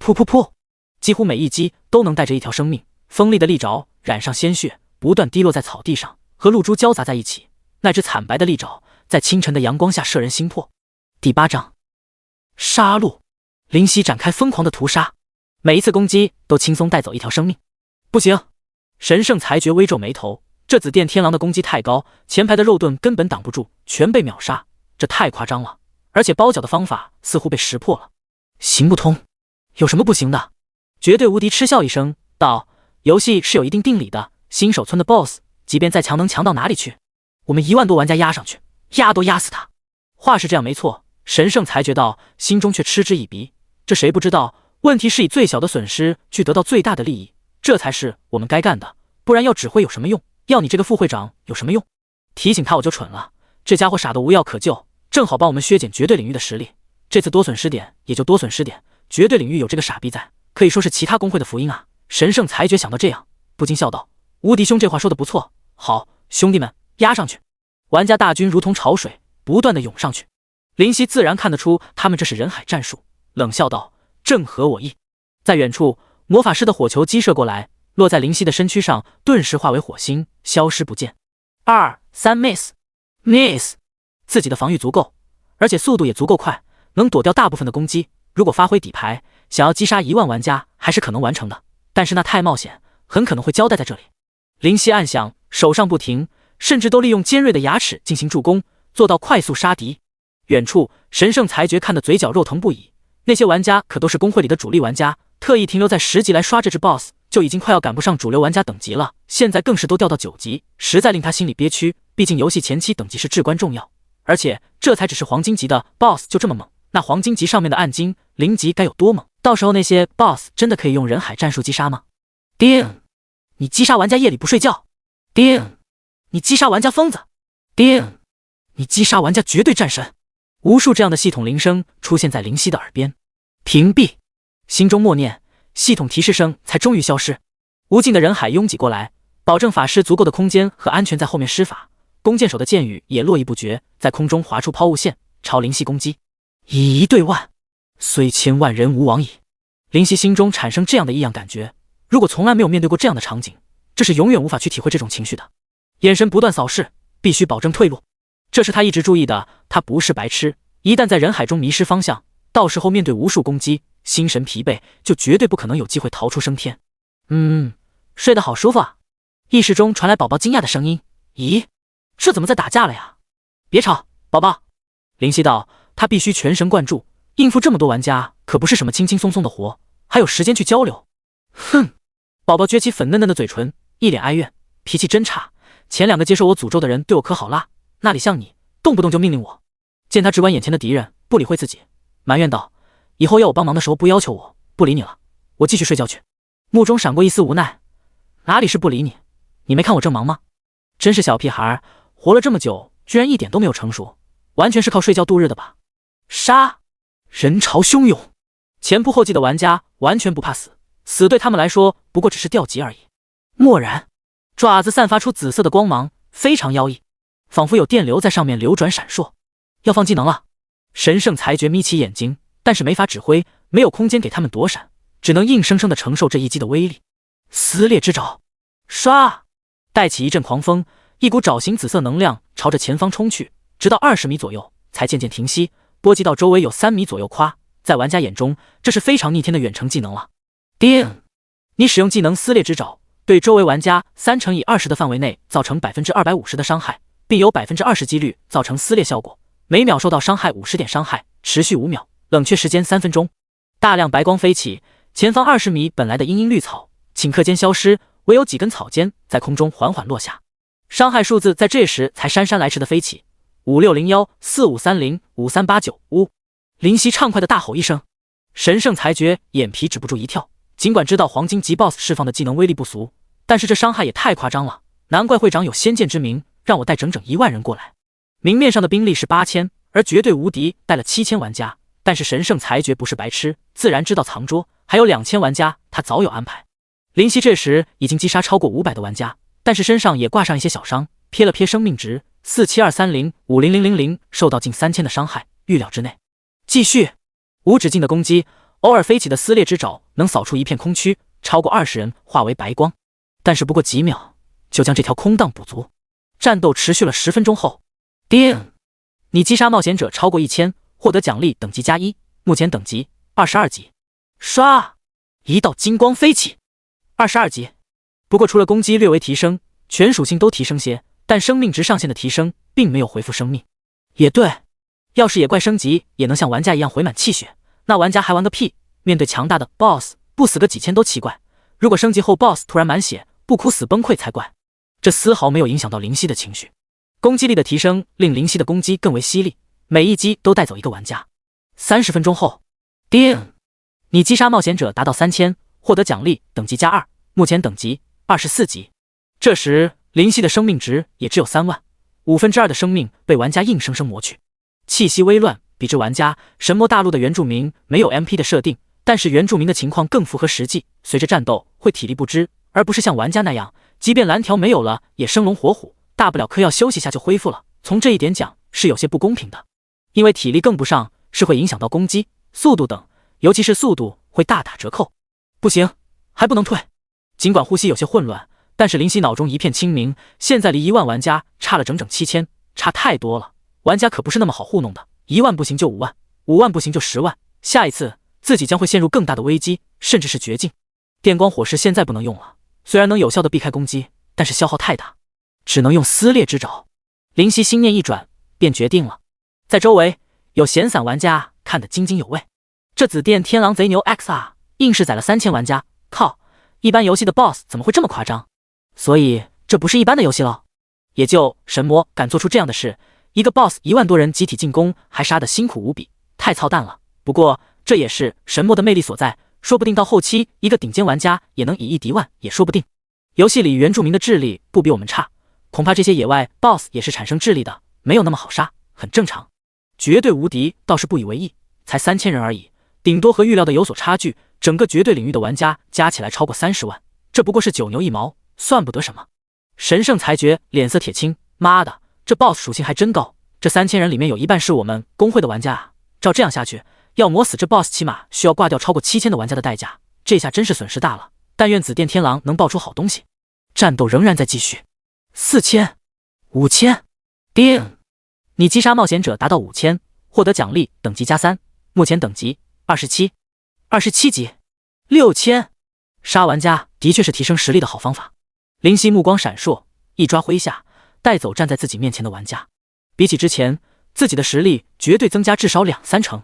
A: 噗噗噗，几乎每一击都能带着一条生命，锋利的利爪染上鲜血，不断滴落在草地上，和露珠交杂在一起。那只惨白的利爪在清晨的阳光下摄人心魄。第8章杀戮。灵犀展开疯狂的屠杀，每一次攻击都轻松带走一条生命。不行，神圣裁决微皱眉头，这紫电天狼的攻击太高，前排的肉盾根本挡不住，全被秒杀，这太夸张了。而且包饺的方法似乎被识破了，行不通。有什么不行的？绝对无敌嗤笑一声道：游戏是有一定定理的，新手村的 BOSS 即便再强能强到哪里去？我们1万多玩家压上去，压都压死他。话是这样没错，神圣裁决道，心中却嗤之以鼻。这谁不知道，问题是以最小的损失去得到最大的利益，这才是我们该干的，不然要指挥有什么用？要你这个副会长有什么用？提醒他我就蠢了，这家伙傻得无药可救，正好帮我们削减绝对领域的实力。这次多损失点也就多损失点，绝对领域有这个傻逼在，可以说是其他工会的福音啊。神圣裁决想到这样，不禁笑道：无敌兄这话说的不错，好，兄弟们压上去。玩家大军如同潮水，不断的涌上去。灵犀自然看得出他们这是人海战术，冷笑道：正合我意。在远处，魔法师的火球击射过来，落在灵犀的身躯上，顿时化为火星，消失不见。2-3 miss， 自己的防御足够，而且速度也足够快，能躲掉大部分的攻击。如果发挥底牌，想要击杀1万玩家还是可能完成的，但是那太冒险，很可能会交代在这里。灵犀暗想，手上不停，甚至都利用尖锐的牙齿进行助攻，做到快速杀敌。远处，神圣裁决看得嘴角肉疼不已。那些玩家可都是公会里的主力玩家，特意停留在10级来刷这只 BOSS， 就已经快要赶不上主流玩家等级了。现在更是都掉到9级，实在令他心里憋屈。毕竟游戏前期等级是至关重要，而且这才只是黄金级的 BOSS 就这么猛，那黄金级上面的暗金、0级该有多猛？到时候那些 BOSS 真的可以用人海战术击杀吗？叮！你击杀玩家夜里不睡觉！叮！你击杀玩家疯子！叮！你击杀玩家绝对战神！无数这样的系统铃声出现在灵犀的耳边。屏蔽，心中默念，系统提示声才终于消失。无尽的人海拥挤过来，保证法师足够的空间和安全在后面施法。弓箭手的箭雨也络绎不绝，在空中划出抛物线，朝灵犀攻击。以1对万，虽千万人吾往矣。灵犀心中产生这样的异样感觉，如果从来没有面对过这样的场景，这是永远无法去体会这种情绪的。眼神不断扫视，必须保证退路。这是他一直注意的，他不是白痴，一旦在人海中迷失方向，到时候面对无数攻击，心神疲惫，就绝对不可能有机会逃出升天。睡得好舒服啊！意识中传来宝宝惊讶的声音。咦，这怎么在打架了呀？别吵，宝宝。灵犀道，他必须全神贯注，应付这么多玩家可不是什么轻轻松松的活，还有时间去交流。哼！宝宝撅起粉嫩嫩的嘴唇，一脸哀怨，脾气真差。前2个接受我诅咒的人对我可好啦，哪里像你，动不动就命令我。见他只管眼前的敌人，不理会自己，埋怨道：以后要我帮忙的时候不要求我，不理你了，我继续睡觉去。目中闪过一丝无奈，哪里是不理你，你没看我正忙吗？真是小屁孩，活了这么久，居然一点都没有成熟，完全是靠睡觉度日的吧？杀！人潮汹涌，前仆后继的玩家完全不怕死，死对他们来说不过只是掉级而已。蓦然，爪子散发出紫色的光芒，非常妖异，仿佛有电流在上面流转闪烁。要放技能了！神圣裁决眯起眼睛，但是没法指挥，没有空间给他们躲闪，只能硬生生的承受这一击的威力。撕裂之爪，唰！带起一阵狂风，一股爪形紫色能量朝着前方冲去，直到20米左右才渐渐停息，波及到周围有3米左右。夸，在玩家眼中，这是非常逆天的远程技能了。叮！你使用技能撕裂之爪，对周围玩家3×20的范围内造成250%的伤害，并有20%几率造成撕裂效果。每秒受到伤害50点伤害，持续5秒，冷却时间3分钟。大量白光飞起，前方20米本来的茵茵绿草顷刻间消失，唯有几根草尖在空中缓缓落下。伤害数字在这时才姗姗来迟的飞起，5601、4530、5389。呜！灵犀畅快的大吼一声，神圣裁决眼皮止不住一跳。尽管知道黄金级 BOSS 释放的技能威力不俗，但是这伤害也太夸张了，难怪会长有先见之明，让我带整整1万人过来。明面上的兵力是8000，而绝对无敌带了7000玩家，但是神圣裁决不是白痴，自然知道藏拙，还有2000玩家他早有安排。灵犀这时已经击杀超过500的玩家，但是身上也挂上一些小伤，瞥了瞥生命值47230、50000，受到近3000的伤害，预料之内。继续，无止境的攻击，偶尔飞起的撕裂之爪能扫出一片空区，超过20人化为白光，但是不过几秒就将这条空档补足。战斗持续了10分钟后，叮！你击杀冒险者超过1000，获得奖励等级+1，目前等级22级。唰！一道金光飞起，22级。不过除了攻击略微提升，全属性都提升些，但生命值上限的提升并没有恢复生命。也对，要是野怪升级也能像玩家一样回满气血，那玩家还玩个屁！面对强大的 BOSS， 不死个几千都奇怪。如果升级后 BOSS 突然满血，不哭死崩溃才怪。这丝毫没有影响到灵犀的情绪。攻击力的提升令灵犀的攻击更为犀利，每一击都带走一个玩家。30分钟后，叮！你击杀冒险者达到3000，获得奖励等级+2，目前等级24级。这时灵犀的生命值也只有3万，2/5的生命被玩家硬生生磨去。气息微乱，比之玩家，神魔大陆的原住民没有 MP 的设定，但是原住民的情况更符合实际，随着战斗会体力不支，而不是像玩家那样，即便蓝条没有了也生龙活虎，大不了嗑药休息下就恢复了。从这一点讲是有些不公平的，因为体力跟不上是会影响到攻击、速度等，尤其是速度会大打折扣。不行，还不能退。尽管呼吸有些混乱，但是林夕脑中一片清明。现在离1万玩家差了整整7000，差太多了。玩家可不是那么好糊弄的，1万不行就5万，5万不行就10万。下一次自己将会陷入更大的危机，甚至是绝境。电光火石现在不能用了，虽然能有效的避开攻击，但是消耗太大，只能用撕裂之爪。林夕心念一转，便决定了。在周围有闲散玩家看得津津有味，这紫电天狼贼牛 X 啊，硬是宰了3000玩家，靠！一般游戏的 BOSS 怎么会这么夸张？所以这不是一般的游戏了。也就神魔敢做出这样的事，一个 BOSS 1万多人集体进攻，还杀得辛苦无比，太操蛋了。不过这也是神魔的魅力所在，说不定到后期一个顶尖玩家也能以一敌万，也说不定。游戏里原住民的智力不比我们差，恐怕这些野外 BOSS 也是产生智力的，没有那么好杀，很正常。绝对无敌倒是不以为意，才3000人而已，顶多和预料的有所差距。整个绝对领域的玩家加起来超过30万，这不过是9牛1毛，算不得什么。神圣裁决脸色铁青，妈的，这 BOSS 属性还真高，这3000人里面有一半是我们公会的玩家啊！照这样下去，要磨死这 BOSS 起码需要挂掉超过7000的玩家的代价，这下真是损失大了。但愿紫电天狼能爆出好东西。战斗仍然在继续，4000、5000，叮！你击杀冒险者达到5000，获得奖励等级+3，目前等级27级，6000。杀玩家的确是提升实力的好方法。林夕目光闪烁，一抓挥下，带走站在自己面前的玩家。比起之前，自己的实力绝对增加至少2-3成。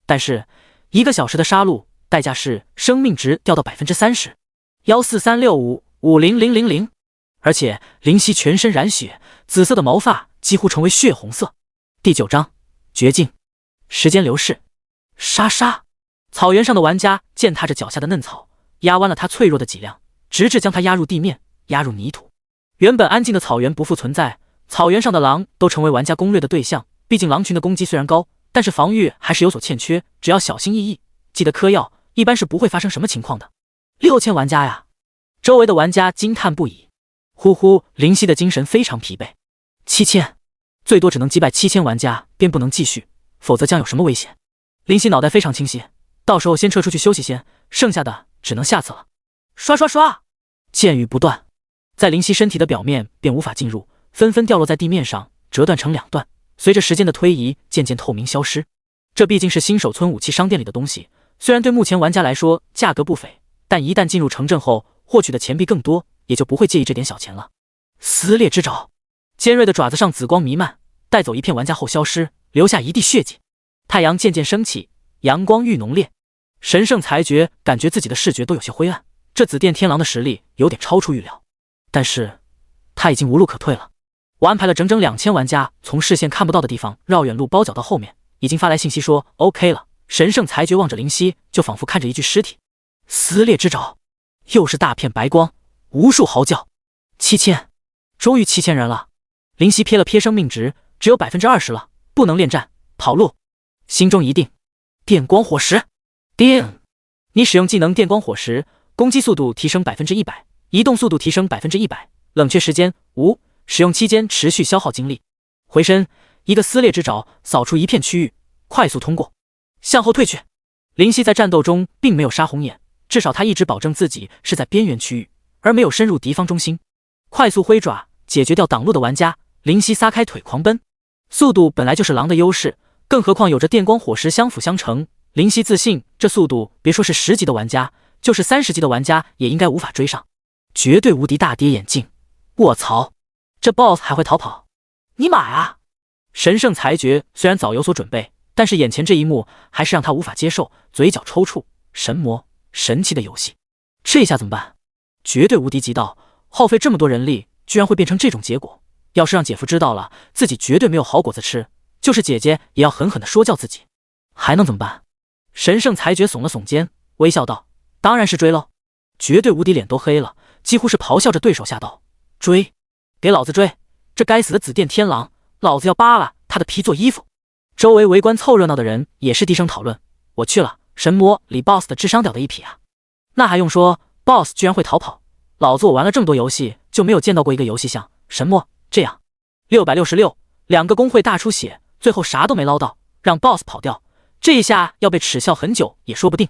A: 但是1个小时的杀戮代价是生命值掉到30%。14365500000，而且林夕全身染血，紫色的毛发几乎成为血红色。第9章绝境。时间流逝，沙沙。草原上的玩家践踏着脚下的嫩草，压弯了他脆弱的脊梁，直至将他压入地面，压入泥土。原本安静的草原不复存在，草原上的狼都成为玩家攻略的对象。毕竟狼群的攻击虽然高，但是防御还是有所欠缺，只要小心翼翼，记得嗑药，一般是不会发生什么情况的。6000玩家呀！周围的玩家惊叹不已。呼呼，林夕的精神非常疲惫。7000，最多只能击败7000玩家，便不能继续，否则将有什么危险？林夕脑袋非常清晰，到时候先撤出去休息先，剩下的只能下次了。刷刷刷，剑雨不断，在林夕身体的表面便无法进入，纷纷掉落在地面上，折断成2段，随着时间的推移渐渐透明消失。这毕竟是新手村武器商店里的东西，虽然对目前玩家来说价格不菲，但一旦进入城镇后，获取的钱币更多，也就不会介意这点小钱了。撕裂之爪，尖锐的爪子上紫光弥漫，带走一片玩家后消失，留下一地血迹。太阳渐渐升起，阳光愈浓烈。神圣裁决感觉自己的视觉都有些灰暗，这紫电天狼的实力有点超出预料，但是他已经无路可退了。我安排了整整2000玩家从视线看不到的地方绕远路包饺到后面，已经发来信息说 OK 了。神圣裁决望着林夕，就仿佛看着一具尸体。撕裂之爪，又是大片白光，无数嚎叫。7000，终于7000人了。林夕瞥了瞥生命值，只有20%了，不能恋战，跑路。心中一定，电光火石，叮！你使用技能电光火石，攻击速度提升100%，移动速度提升100%，冷却时间无，使用期间持续消耗精力。回身，一个撕裂之爪扫出一片区域，快速通过。向后退去。林夕在战斗中并没有杀红眼，至少他一直保证自己是在边缘区域，而没有深入敌方中心。快速挥爪解决掉挡路的玩家，林夕撒开腿狂奔。速度本来就是狼的优势，更何况有着电光火石相辅相成，林夕自信这速度别说是10级的玩家，就是30级的玩家也应该无法追上。绝对无敌大跌眼镜，卧槽，这 BOSS 还会逃跑？尼玛呀！神圣裁决虽然早有所准备，但是眼前这一幕还是让他无法接受，嘴角抽搐。神魔，神奇的游戏，这下怎么办？绝对无敌极道，耗费这么多人力，居然会变成这种结果。要是让姐夫知道了，自己绝对没有好果子吃，就是姐姐也要狠狠地说教自己。还能怎么办？神圣裁决耸了耸肩，微笑道：“当然是追喽！”绝对无敌脸都黑了，几乎是咆哮着对手下道：“追，给老子追！这该死的紫电天狼，老子要扒了他的皮做衣服！”周围围观凑热闹的人也是低声讨论：“我去了，神魔里 BOSS 的智商屌的一匹啊！那还用说 ，BOSS 居然会逃跑！老子我玩了这么多游戏，就没有见到过一个游戏像神魔这样。666，2个工会大出血，最后啥都没捞到，让 BOSS 跑掉，这一下要被耻笑很久也说不定。”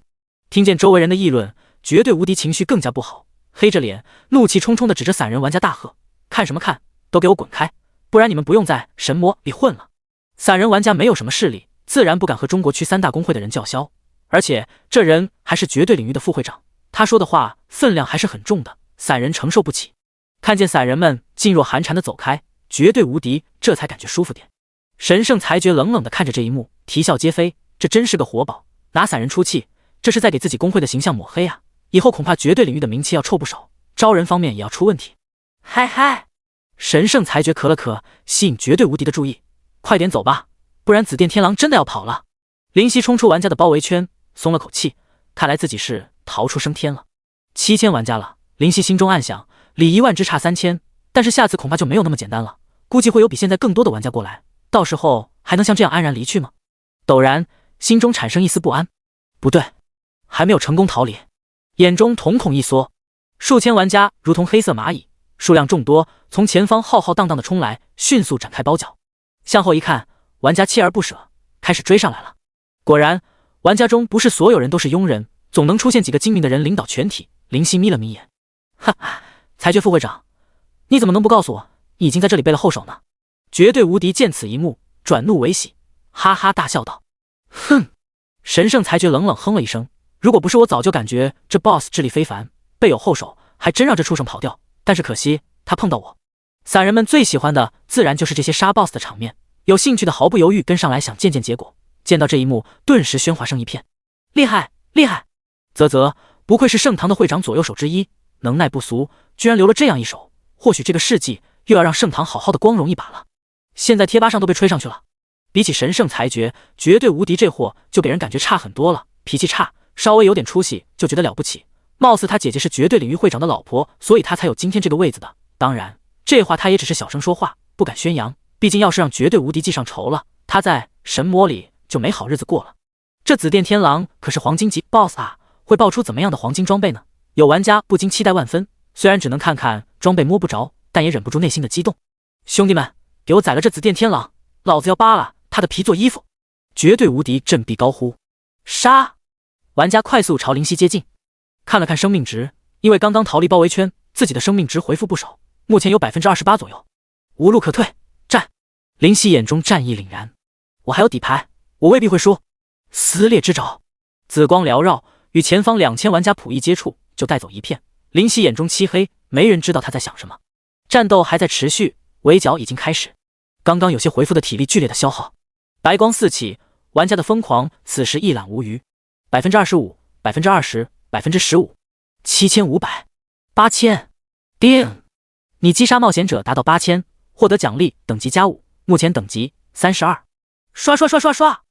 A: 听见周围人的议论，绝对无敌情绪更加不好，黑着脸，怒气冲冲地指着散人玩家大喝：“看什么看，都给我滚开，不然你们不用在神魔里混了。”散人玩家没有什么势力，自然不敢和中国区3大公会的人叫嚣，而且这人还是绝对领域的副会长，他说的话分量还是很重的，散人承受不起。看见散人们噤若寒蝉地走开，绝对无敌这才感觉舒服点。神圣裁决冷冷地看着这一幕，啼笑皆非，这真是个活宝，拿散人出气，这是在给自己公会的形象抹黑啊！以后恐怕绝对领域的名气要臭不少，招人方面也要出问题。嗨嗨，神圣裁决咳了咳，吸引绝对无敌的注意，快点走吧，不然紫电天狼真的要跑了。林夕冲出玩家的包围圈，松了口气，看来自己是逃出升天了。7000玩家了，林夕心中暗想，离1万只差3000，但是下次恐怕就没有那么简单了，估计会有比现在更多的玩家过来，到时候还能像这样安然离去吗？陡然心中产生一丝不安，不对，还没有成功逃离，眼中瞳孔一缩，数千玩家如同黑色蚂蚁，数量众多，从前方浩浩荡荡的冲来，迅速展开包饺。向后一看，玩家锲而不舍，开始追上来了。果然，玩家中不是所有人都是庸人，总能出现几个精明的人领导全体。林夕眯了眯眼，哈哈，裁决副会长，你怎么能不告诉我，你已经在这里背了后手呢？绝对无敌见此一幕，转怒为喜，哈哈大笑道：“哼！”神圣裁决冷冷哼了一声，如果不是我早就感觉这 boss 智力非凡，背有后手，还真让这畜生跑掉。但是可惜他碰到我。散人们最喜欢的自然就是这些杀 boss 的场面，有兴趣的毫不犹豫跟上来想见见结果。见到这一幕，顿时喧哗声一片，厉害厉害！啧啧，不愧是盛唐的会长左右手之一，能耐不俗，居然留了这样一手。或许这个世纪又要让盛唐好好的光荣一把了。现在贴吧上都被吹上去了。比起神圣裁决，绝对无敌这货就给人感觉差很多了，脾气差，稍微有点出息就觉得了不起。貌似他姐姐是绝对领域会长的老婆，所以他才有今天这个位子的。当然，这话他也只是小声说话，不敢宣扬。毕竟要是让绝对无敌记上仇了，他在神魔里就没好日子过了。这紫电天狼可是黄金级 BOSS 啊，会爆出怎么样的黄金装备呢？有玩家不禁期待万分，虽然只能看看装备摸不着，但也忍不住内心的激动。兄弟们，给我宰了这紫电天狼，老子要扒了他的皮做衣服！绝对无敌振臂高呼：“杀！”玩家快速朝林夕接近，看了看生命值，因为刚刚逃离包围圈，自己的生命值回复不少，目前有 28% 左右，无路可退，战！林夕眼中战意凛然，我还有底牌，我未必会输。撕裂之爪，紫光缭绕，与前方2000玩家甫一接触就带走一片。林夕眼中漆黑，没人知道他在想什么。战斗还在持续，围剿已经开始。刚刚有些回复的体力剧烈的消耗，白光四起，玩家的疯狂此时一览无余。25%、20%、15%、7500、8000，定！你击杀冒险者达到8000，获得奖励等级+5，目前等级32。刷刷刷刷刷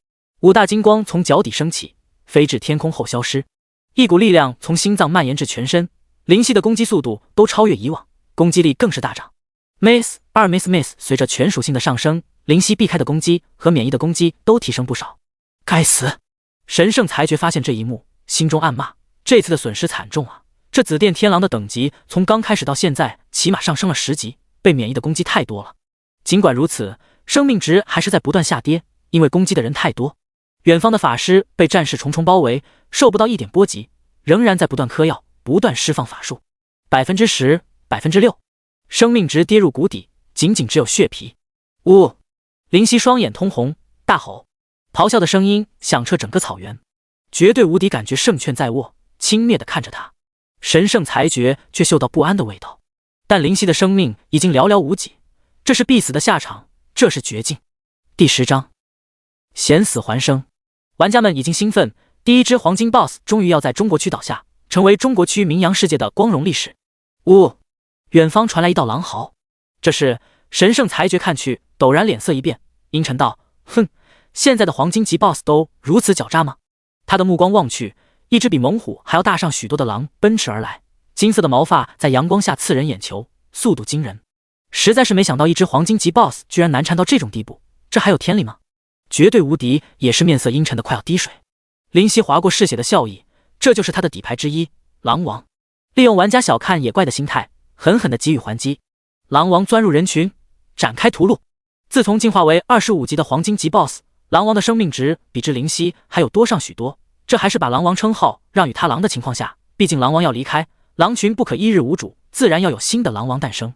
A: ！5大金光从脚底升起，飞至天空后消失。一股力量从心脏蔓延至全身，林夕的攻击速度都超越以往，攻击力更是大涨。Miss 2 Miss Miss 随着全属性的上升，林夕避开的攻击和免疫的攻击都提升不少。该死！神圣裁决发现这一幕，心中暗骂：这次的损失惨重啊！这紫电天狼的等级从刚开始到现在起码上升了10级，被免疫的攻击太多了。尽管如此，生命值还是在不断下跌，因为攻击的人太多。远方的法师被战士重重包围，受不到一点波及，仍然在不断嗑药，不断释放法术。10%、6%，生命值跌入谷底，仅仅只有血皮。呜！林夕双眼通红，大吼，咆哮的声音响彻整个草原。绝对无敌感觉胜券在握，轻蔑地看着他。神圣裁决却嗅到不安的味道。但林夕的生命已经寥寥无几，这是必死的下场，这是绝境。第10章，险死还生。玩家们已经兴奋，第一只黄金 BOSS 终于要在中国区倒下，成为中国区名扬世界的光荣历史。呜！远方传来一道狼嚎，这是神圣裁决看去，陡然脸色一变，阴沉道：“哼，现在的黄金级 BOSS 都如此狡诈吗？”他的目光望去，一只比猛虎还要大上许多的狼奔驰而来，金色的毛发在阳光下刺人眼球，速度惊人。实在是没想到，一只黄金级 BOSS 居然难缠到这种地步，这还有天理吗？绝对无敌也是面色阴沉的快要滴水。林夕划过嗜血的笑意，这就是他的底牌之一——狼王。利用玩家小看野怪的心态，狠狠地给予还击。狼王钻入人群，展开屠戮。自从进化为25级的黄金级 BOSS， 狼王的生命值比之林夕还有多上许多。这还是把狼王称号让与他狼的情况下，毕竟狼王要离开，狼群不可一日无主，自然要有新的狼王诞生。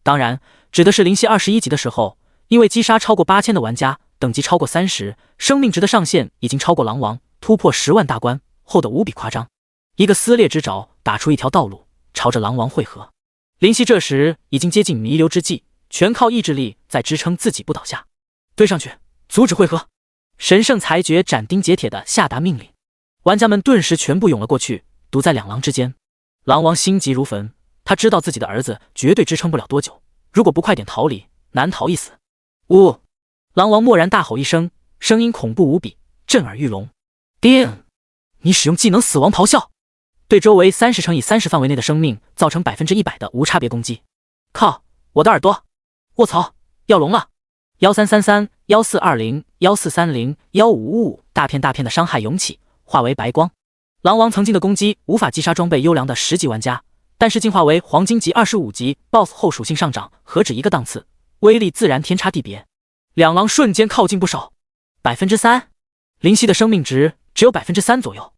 A: 当然，指的是灵犀21级的时候，因为击杀超过8000的玩家，等级超过30，生命值的上限已经超过狼王，突破10万大关后的无比夸张。一个撕裂之爪打出一条道路，朝着狼王汇合。灵犀这时已经接近弥留之际，全靠意志力在支撑自己不倒下。追上去，阻止汇合！神圣裁决斩钉截铁地下达命令，玩家们顿时全部涌了过去，堵在两狼之间。狼王心急如焚，他知道自己的儿子绝对支撑不了多久，如果不快点逃离，难逃一死。呜！狼王蓦然大吼一声，声音恐怖无比，震耳欲聋。叮！你使用技能死亡咆哮，对周围30乘以30范围内的生命造成100%的无差别攻击。靠！我的耳朵！卧槽！要聋了！1333、1420、1430、1555，大片大片的伤害涌起，化为白光。狼王曾经的攻击无法击杀装备优良的10级玩家，但是进化为黄金级25级 BOSS 后属性上涨，何止一个档次，威力自然天差地别。两狼瞬间靠近不少，3%。灵犀的生命值只有3%左右。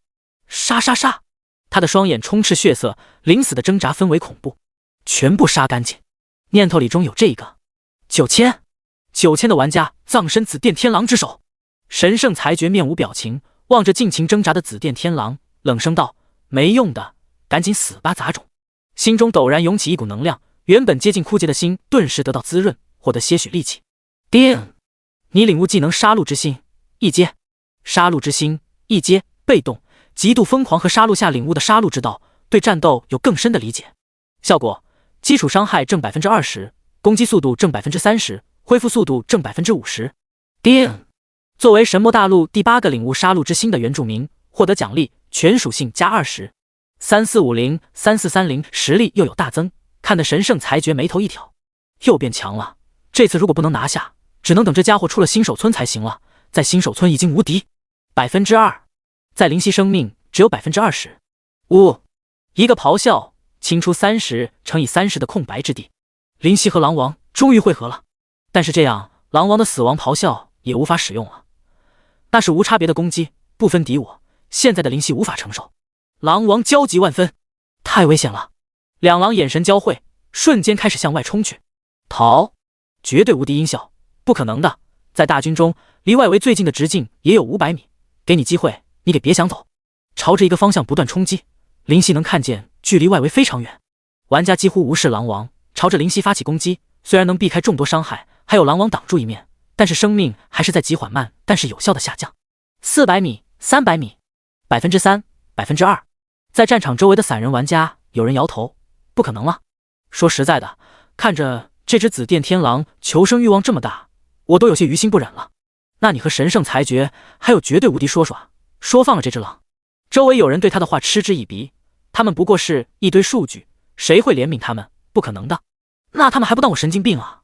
A: 杀杀杀！他的双眼充斥血色，临死的挣扎氛围恐怖，全部杀干净。念头里中有这个9000的玩家葬身紫电天狼之手。神圣裁决面无表情，望着尽情挣扎的紫电天狼，冷声道：“没用的，赶紧死吧，杂种！”心中陡然涌起一股能量，原本接近枯竭的心顿时得到滋润，获得些许力气。叮！你领悟技能杀戮之心一阶，杀戮之心一阶，被动，极度疯狂和杀戮下领悟的杀戮之道，对战斗有更深的理解。效果：基础伤害正20%，攻击速度正30%，恢复速度正50%。叮！作为神魔大陆第8个领悟杀戮之心的原住民，获得奖励全属性加20。3450、3430实力又有大增，看得神圣裁决眉头一挑，又变强了。这次如果不能拿下，只能等这家伙出了新手村才行了。在新手村已经无敌，2%，在灵犀生命只有20%。呜！一个咆哮，清出30乘以30的空白之地。灵犀和狼王终于汇合了，但是这样狼王的死亡咆哮也无法使用了，那是无差别的攻击，不分敌我，现在的灵犀无法承受。狼王焦急万分，太危险了！两狼眼神交汇，瞬间开始向外冲去。逃！绝对无敌音效，不可能的，在大军中离外围最近的直径也有500米，给你机会，你可别想走。朝着一个方向不断冲击，灵犀能看见距离外围非常远，玩家几乎无视狼王，朝着灵犀发起攻击，虽然能避开众多伤害，还有狼王挡住一面，但是生命还是在极缓慢但是有效的下降。400米、300米，3%、2%。在战场周围的散人玩家有人摇头，不可能了。说实在的，看着这只紫电天狼求生欲望这么大，我都有些于心不忍了。那你和神圣裁决还有绝对无敌说放了这只狼？周围有人对他的话嗤之以鼻，他们不过是一堆数据，谁会怜悯他们？不可能的。那他们还不当我神经病啊？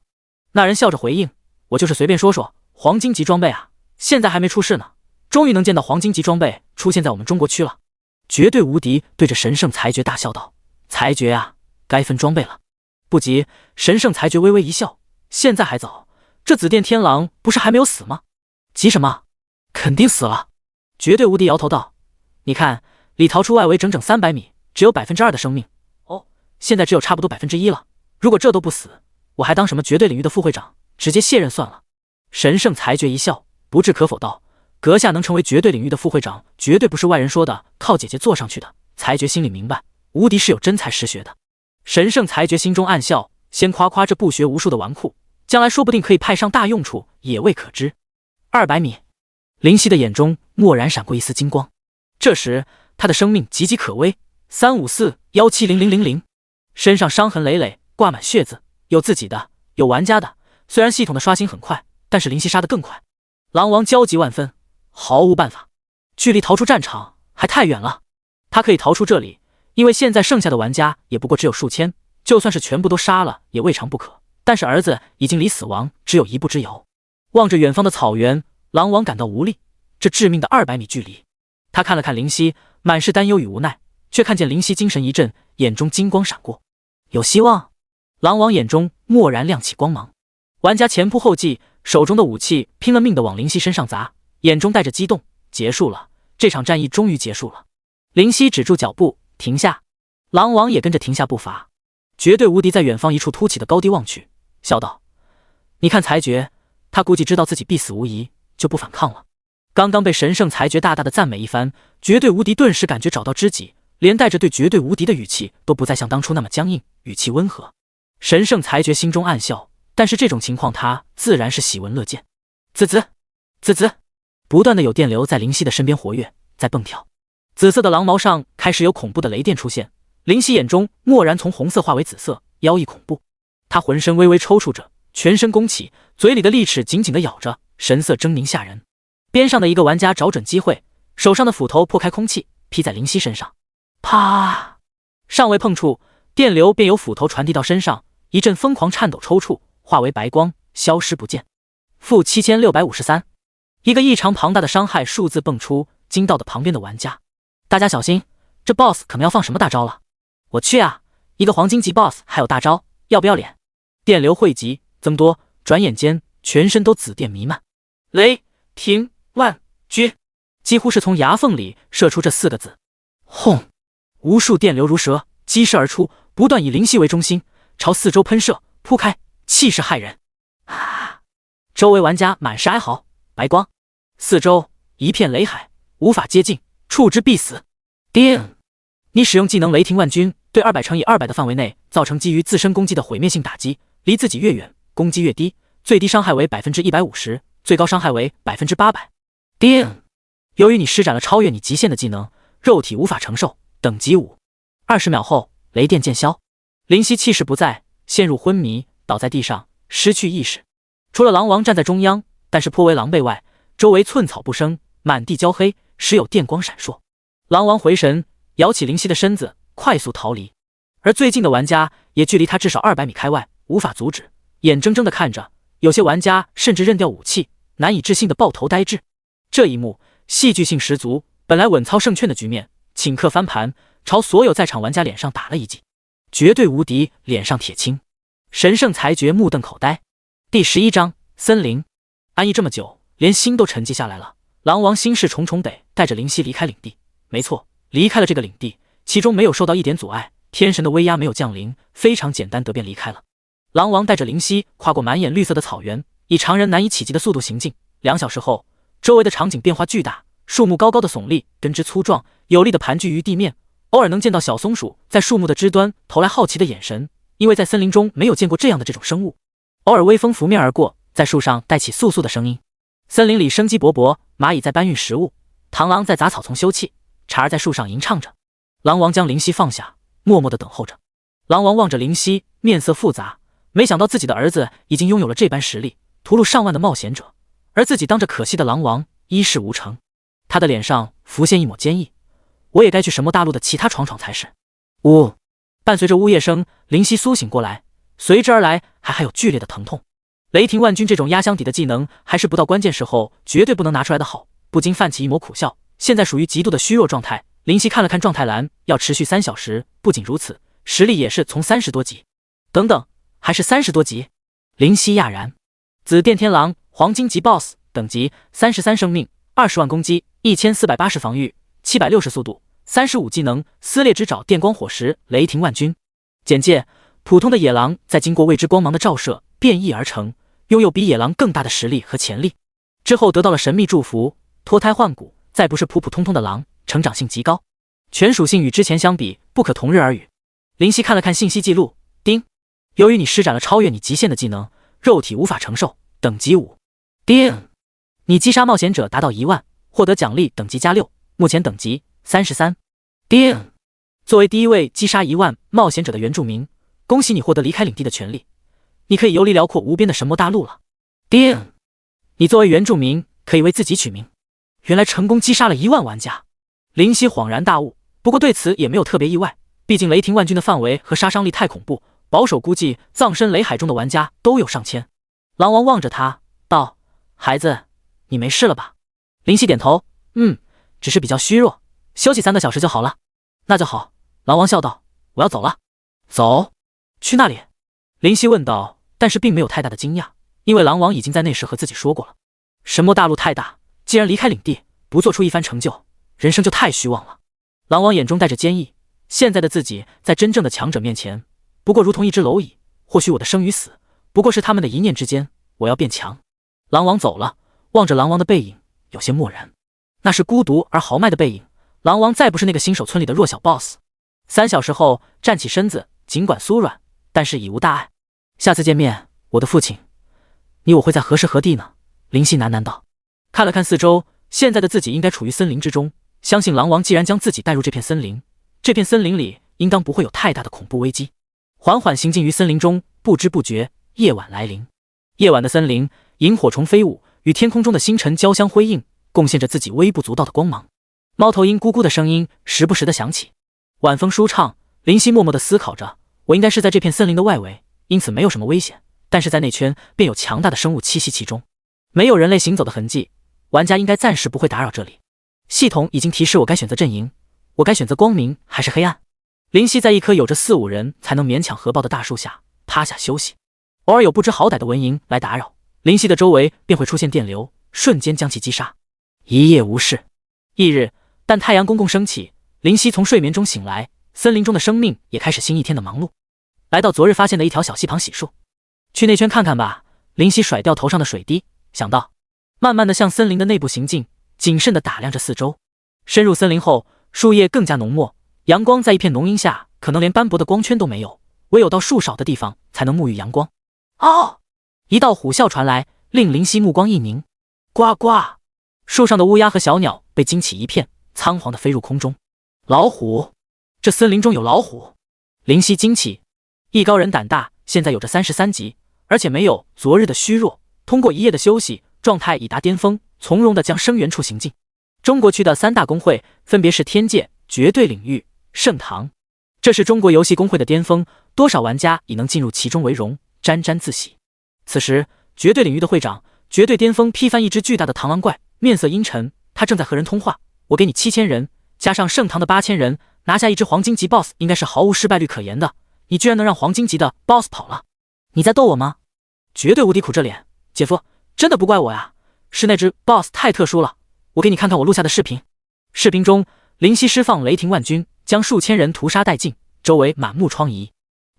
A: 那人笑着回应，我就是随便说，黄金级装备啊，现在还没出世呢，终于能见到黄金级装备出现在我们中国区了。绝对无敌对着神圣裁决大笑道：“裁决啊，该分装备了。”不急，神圣裁决微微一笑，现在还早，这紫电天狼不是还没有死吗？急什么？肯定死了。绝对无敌摇头道：“你看，离逃出外围整整300米，只有2%的生命。哦，现在只有差不多1%了。如果这都不死，我还当什么绝对领域的副会长，直接卸任算了。”神圣裁决一笑，不置可否道：“阁下能成为绝对领域的副会长，绝对不是外人说的靠姐姐坐上去的。裁决心里明白，无敌是有真才实学的。”神圣裁决心中暗笑，先夸这不学无术的纨绔，将来说不定可以派上大用处，也未可知。200米，灵犀的眼中蓦然闪过一丝金光。这时他的生命岌岌可危，354、170000，身上伤痕累累，挂满血渍，有自己的，有玩家的。虽然系统的刷新很快，但是灵犀杀得更快。狼王焦急万分，毫无办法，距离逃出战场还太远了。他可以逃出这里，因为现在剩下的玩家也不过只有数千，就算是全部都杀了也未尝不可。但是儿子已经离死亡只有一步之遥。望着远方的草原，狼王感到无力，这致命的200米距离。他看了看灵犀，满是担忧与无奈，却看见灵犀精神一振，眼中金光闪过，有希望。狼王眼中蓦然亮起光芒。玩家前仆后继，手中的武器拼了命地往灵犀身上砸，眼中带着激动。结束了，这场战役终于结束了。灵犀止住脚步，停下！”狼王也跟着停下步伐。绝对无敌在远方一处凸起的高地望去，笑道：“你看裁决，他估计知道自己必死无疑，就不反抗了。”刚刚被神圣裁决大大的赞美一番，绝对无敌顿时感觉找到知己，连带着对绝对无敌的语气都不再像当初那么僵硬，语气温和。神圣裁决心中暗笑，但是这种情况他自然是喜闻乐见。滋滋滋滋，不断的有电流在灵犀的身边活跃，在蹦跳。紫色的狼毛上开始有恐怖的雷电出现，灵犀眼中蓦然从红色化为紫色，妖异恐怖。他浑身微微抽搐着，全身弓起，嘴里的利齿紧紧地咬着，神色狰狞吓人。边上的一个玩家找准机会，手上的斧头破开空气，劈在灵犀身上。啪！尚未碰触，电流便由斧头传递到身上，一阵疯狂颤抖抽搐，化为白光，消失不见。负7653，一个异常庞大的伤害数字蹦出，惊到的旁边的玩家。大家小心，这 BOSS 可能要放什么大招了。我去啊，一个黄金级 BOSS 还有大招，要不要脸？电流汇集增多，转眼间全身都紫电弥漫。雷霆万钧，几乎是从牙缝里射出这4个字。轰！无数电流如蛇激射而出，不断以灵犀为中心，朝四周喷射铺开，气势骇人。啊！周围玩家满是哀嚎，白光，四周一片雷海，无法接近，触之必死。叮！你使用技能雷霆万钧，对200×200的范围内造成基于自身攻击的毁灭性打击，离自己越远，攻击越低，最低伤害为 150%， 最高伤害为 800%。叮！由于你施展了超越你极限的技能，肉体无法承受，等级5。20秒后，雷电渐消，灵犀气势不在，陷入昏迷，倒在地上，失去意识。除了狼王站在中央，但是颇为狼狈外，周围寸草不生，满地焦黑，时有电光闪烁。狼王回神，摇起灵犀的身子，快速逃离。而最近的玩家也距离他至少200米开外，无法阻止，眼睁睁地看着，有些玩家甚至扔掉武器，难以置信地抱头呆滞。这一幕戏剧性十足，本来稳操胜券的局面，顷刻翻盘，朝所有在场玩家脸上打了一记。绝对无敌脸上铁青，神圣裁决目瞪口呆。第11章森林。安逸这么久，连心都沉寂下来了。狼王心事重重，得带着灵犀离开领地。没错，离开了这个领地，其中没有受到一点阻碍，天神的威压没有降临，非常简单得便离开了。狼王带着灵犀跨过满眼绿色的草原，以常人难以企及的速度行进。2小时后，周围的场景变化巨大，树木高高的耸立，根枝粗壮，有力的盘踞于地面。偶尔能见到小松鼠在树木的枝端投来好奇的眼神，因为在森林中没有见过这样的这种生物。偶尔微风拂面而过，在树上带起簌簌的声音。森林里生机勃勃，蚂蚁在搬运食物，螳螂在杂草丛休憩，蝉儿在树上吟唱着。狼王将灵犀放下，默默地等候着。狼王望着灵犀，面色复杂，没想到自己的儿子已经拥有了这般实力，屠戮上万的冒险者，而自己当着可惜的狼王一事无成。他的脸上浮现一抹坚毅，我也该去神魔大陆的其他闯闯才是。呜！伴随着呜咽声，灵犀苏醒过来，随之而来还有剧烈的疼痛。雷霆万钧这种压箱底的技能，还是不到关键时候绝对不能拿出来的好，不禁泛起一抹苦笑。现在属于极度的虚弱状态。灵犀看了看状态栏，要持续3小时。不仅如此，实力也是从30多级，等等，还是30多级。灵犀讶然。紫电天狼，黄金级 BOSS， 等级33生命，20万攻击，1480防御，760速度，35技能，撕裂之爪，电光火石，雷霆万钧。简介：普通的野狼在经过未知光芒的照射变异而成，拥有比野狼更大的实力和潜力。之后得到了神秘祝福，脱胎换骨，再不是普普通通的狼，成长性极高，全属性与之前相比不可同日而语。灵犀看了看信息记录，叮，由于你施展了超越你极限的技能，肉体无法承受，等级5。叮，你击杀冒险者达到1万，获得奖励等级+6，目前等级33。叮，作为第一位击杀1万冒险者的原住民，恭喜你获得离开领地的权利，你可以游离辽阔无边的神魔大陆了。叮，你作为原住民可以为自己取名。原来成功击杀了1万玩家。灵犀恍然大悟，不过对此也没有特别意外，毕竟雷霆万钧的范围和杀伤力太恐怖，保守估计葬身雷海中的玩家都有上千。狼王望着他道：孩子，你没事了吧？灵犀点头，只是比较虚弱，休息3个小时就好了。那就好。狼王笑道：我要走了。走？去那里？灵犀问道，但是并没有太大的惊讶，因为狼王已经在那时和自己说过了，神魔大陆太大，既然离开领地，不做出一番成就，人生就太虚妄了。狼王眼中带着坚毅，现在的自己在真正的强者面前，不过如同一只蝼蚁。或许我的生与死，不过是他们的一念之间。我要变强。狼王走了，望着狼王的背影，有些漠然。那是孤独而豪迈的背影。狼王再不是那个新手村里的弱小 boss。3小时后站起身子，尽管酥软，但是已无大碍。下次见面，我的父亲，你我会在何时何地呢？林夕喃喃道。看了看四周，现在的自己应该处于森林之中。相信狼王既然将自己带入这片森林，这片森林里应当不会有太大的恐怖危机。缓缓行进于森林中，不知不觉夜晚来临。夜晚的森林，萤火虫飞舞，与天空中的星辰交相辉映，贡献着自己微不足道的光芒。猫头鹰咕咕的声音时不时的响起，晚风舒畅。林夕默默地思考着，我应该是在这片森林的外围，因此没有什么危险，但是在内圈便有强大的生物栖息其中，没有人类行走的痕迹，玩家应该暂时不会打扰这里。系统已经提示我该选择阵营，我该选择光明还是黑暗？林夕在一棵有着4、5人才能勉强合抱的大树下趴下休息，偶尔有不知好歹的蚊蝇来打扰，林夕的周围便会出现电流，瞬间将其击杀。一夜无事。翌日，但太阳公公升起，林夕从睡眠中醒来，森林中的生命也开始新一天的忙碌。来到昨日发现的一条小溪旁洗漱，去内圈看看吧。林夕甩掉头上的水滴，想到，慢慢的向森林的内部行进，谨慎地打量着四周。深入森林后，树叶更加浓墨，阳光在一片浓荫下，可能连斑驳的光圈都没有，唯有到树少的地方才能沐浴阳光。哦！一道虎啸传来，令林夕目光一凝。呱呱！树上的乌鸦和小鸟被惊起一片，仓皇地飞入空中。老虎！这森林中有老虎！林夕惊奇，艺高人胆大，现在有着33级，而且没有昨日的虚弱，通过一夜的休息，状态已达巅峰，从容地将生源处行进。中国区的3大公会分别是天界、绝对领域、盛唐，这是中国游戏公会的巅峰，多少玩家已能进入其中为荣，沾沾自喜。此时，绝对领域的会长绝对巅峰劈翻一只巨大的螳螂怪，面色阴沉，他正在和人通话。我给你7000人，加上盛唐的8000人，拿下一只黄金级 BOSS 应该是毫无失败率可言的。你居然能让黄金级的 BOSS 跑了？你在逗我吗？绝对无敌苦着脸，姐夫，真的不怪我呀，是那只 BOSS 太特殊了。我给你看看我录下的视频。视频中，林夕释放雷霆万钧，将数千人屠杀殆尽，周围满目疮痍。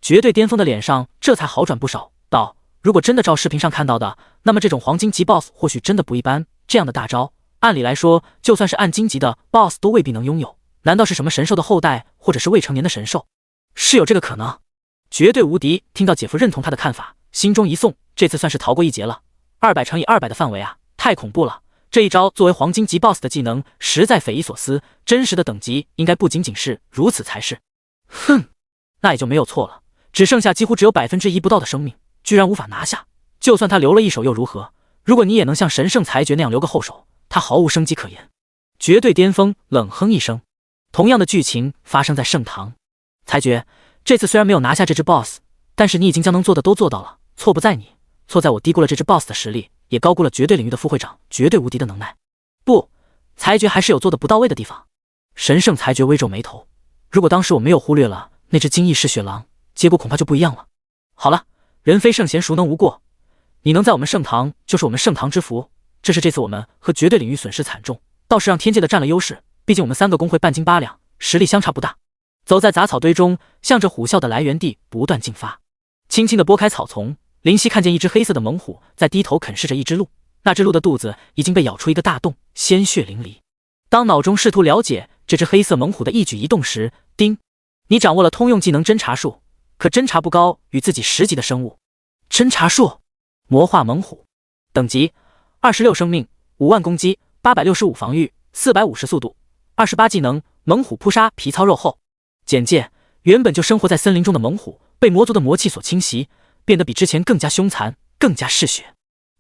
A: 绝对巅峰的脸上这才好转不少，道：如果真的照视频上看到的，那么这种黄金级 BOSS 或许真的不一般。这样的大招，按理来说，就算是暗金级的 BOSS 都未必能拥有。难道是什么神兽的后代，或者是未成年的神兽？是有这个可能。绝对无敌听到姐夫认同他的看法，心中一送，这次算是逃过一劫了。200乘以200的范围啊，太恐怖了。这一招作为黄金级 BOSS 的技能，实在匪夷所思。真实的等级应该不仅仅是如此才是。哼，那也就没有错了。只剩下几乎只有1%不到的生命，居然无法拿下。就算他留了一手又如何？如果你也能像神圣裁决那样留个后手，他毫无生机可言。绝对巅峰冷哼一声。同样的剧情发生在盛唐。裁决，这次虽然没有拿下这只 BOSS， 但是你已经将能做的都做到了。错不在你，错在我低估了这只 BOSS 的实力，也高估了绝对领域的副会长绝对无敌的能耐。不，裁决还是有做的不到位的地方。神圣裁决微皱眉头，如果当时我没有忽略了那只惊异嗜血狼，结果恐怕就不一样了。好了，人非圣贤，孰能无过？你能在我们盛唐，就是我们盛唐之福。这是这次我们和绝对领域损失惨重，倒是让天界的占了优势。毕竟我们3个公会半斤8两，实力相差不大。走在杂草堆中，向着虎啸的来源地不断进发。轻轻地拨开草丛，林夕看见一只黑色的猛虎在低头啃噬着一只鹿，那只鹿的肚子已经被咬出一个大洞，鲜血淋漓。当脑中试图了解这只黑色猛虎的一举一动时，叮，你掌握了通用技能侦查术，可侦查不高于自己10级的生物。侦查术，魔化猛虎，等级26生命，5万攻击，865防御，450速度，28技能，猛虎扑杀，皮糙肉厚。简介：原本就生活在森林中的猛虎，被魔族的魔气所侵袭，变得比之前更加凶残，更加嗜血。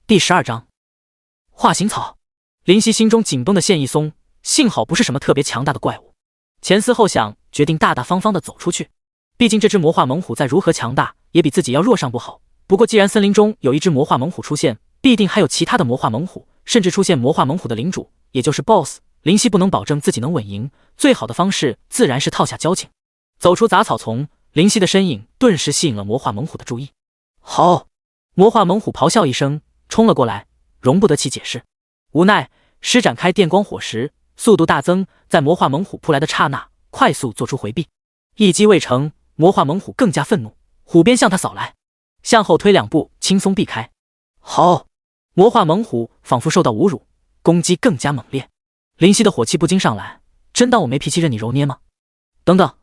A: 第12章，化形草。林夕心中紧绷的线一松，幸好不是什么特别强大的怪物。前思后想，决定大大方方地走出去。毕竟这只魔化猛虎再如何强大，也比自己要弱上不好。不过既然森林中有一只魔化猛虎出现，必定还有其他的魔化猛虎，甚至出现魔化猛虎的领主，也就是 BOSS。林夕不能保证自己能稳赢，最好的方式自然是套下交情。走出杂草丛，林夕的身影顿时吸引了魔化猛虎的注意。好！魔化猛虎咆哮一声，冲了过来，容不得其解释。无奈，施展开电光火石，速度大增，在魔化猛虎扑来的刹那，快速做出回避。一击未成，魔化猛虎更加愤怒，虎鞭向他扫来，向后推2步，轻松避开。好！魔化猛虎仿佛受到侮辱，攻击更加猛烈。林夕的火气不禁上来，真当我没脾气任你揉捏吗？等等！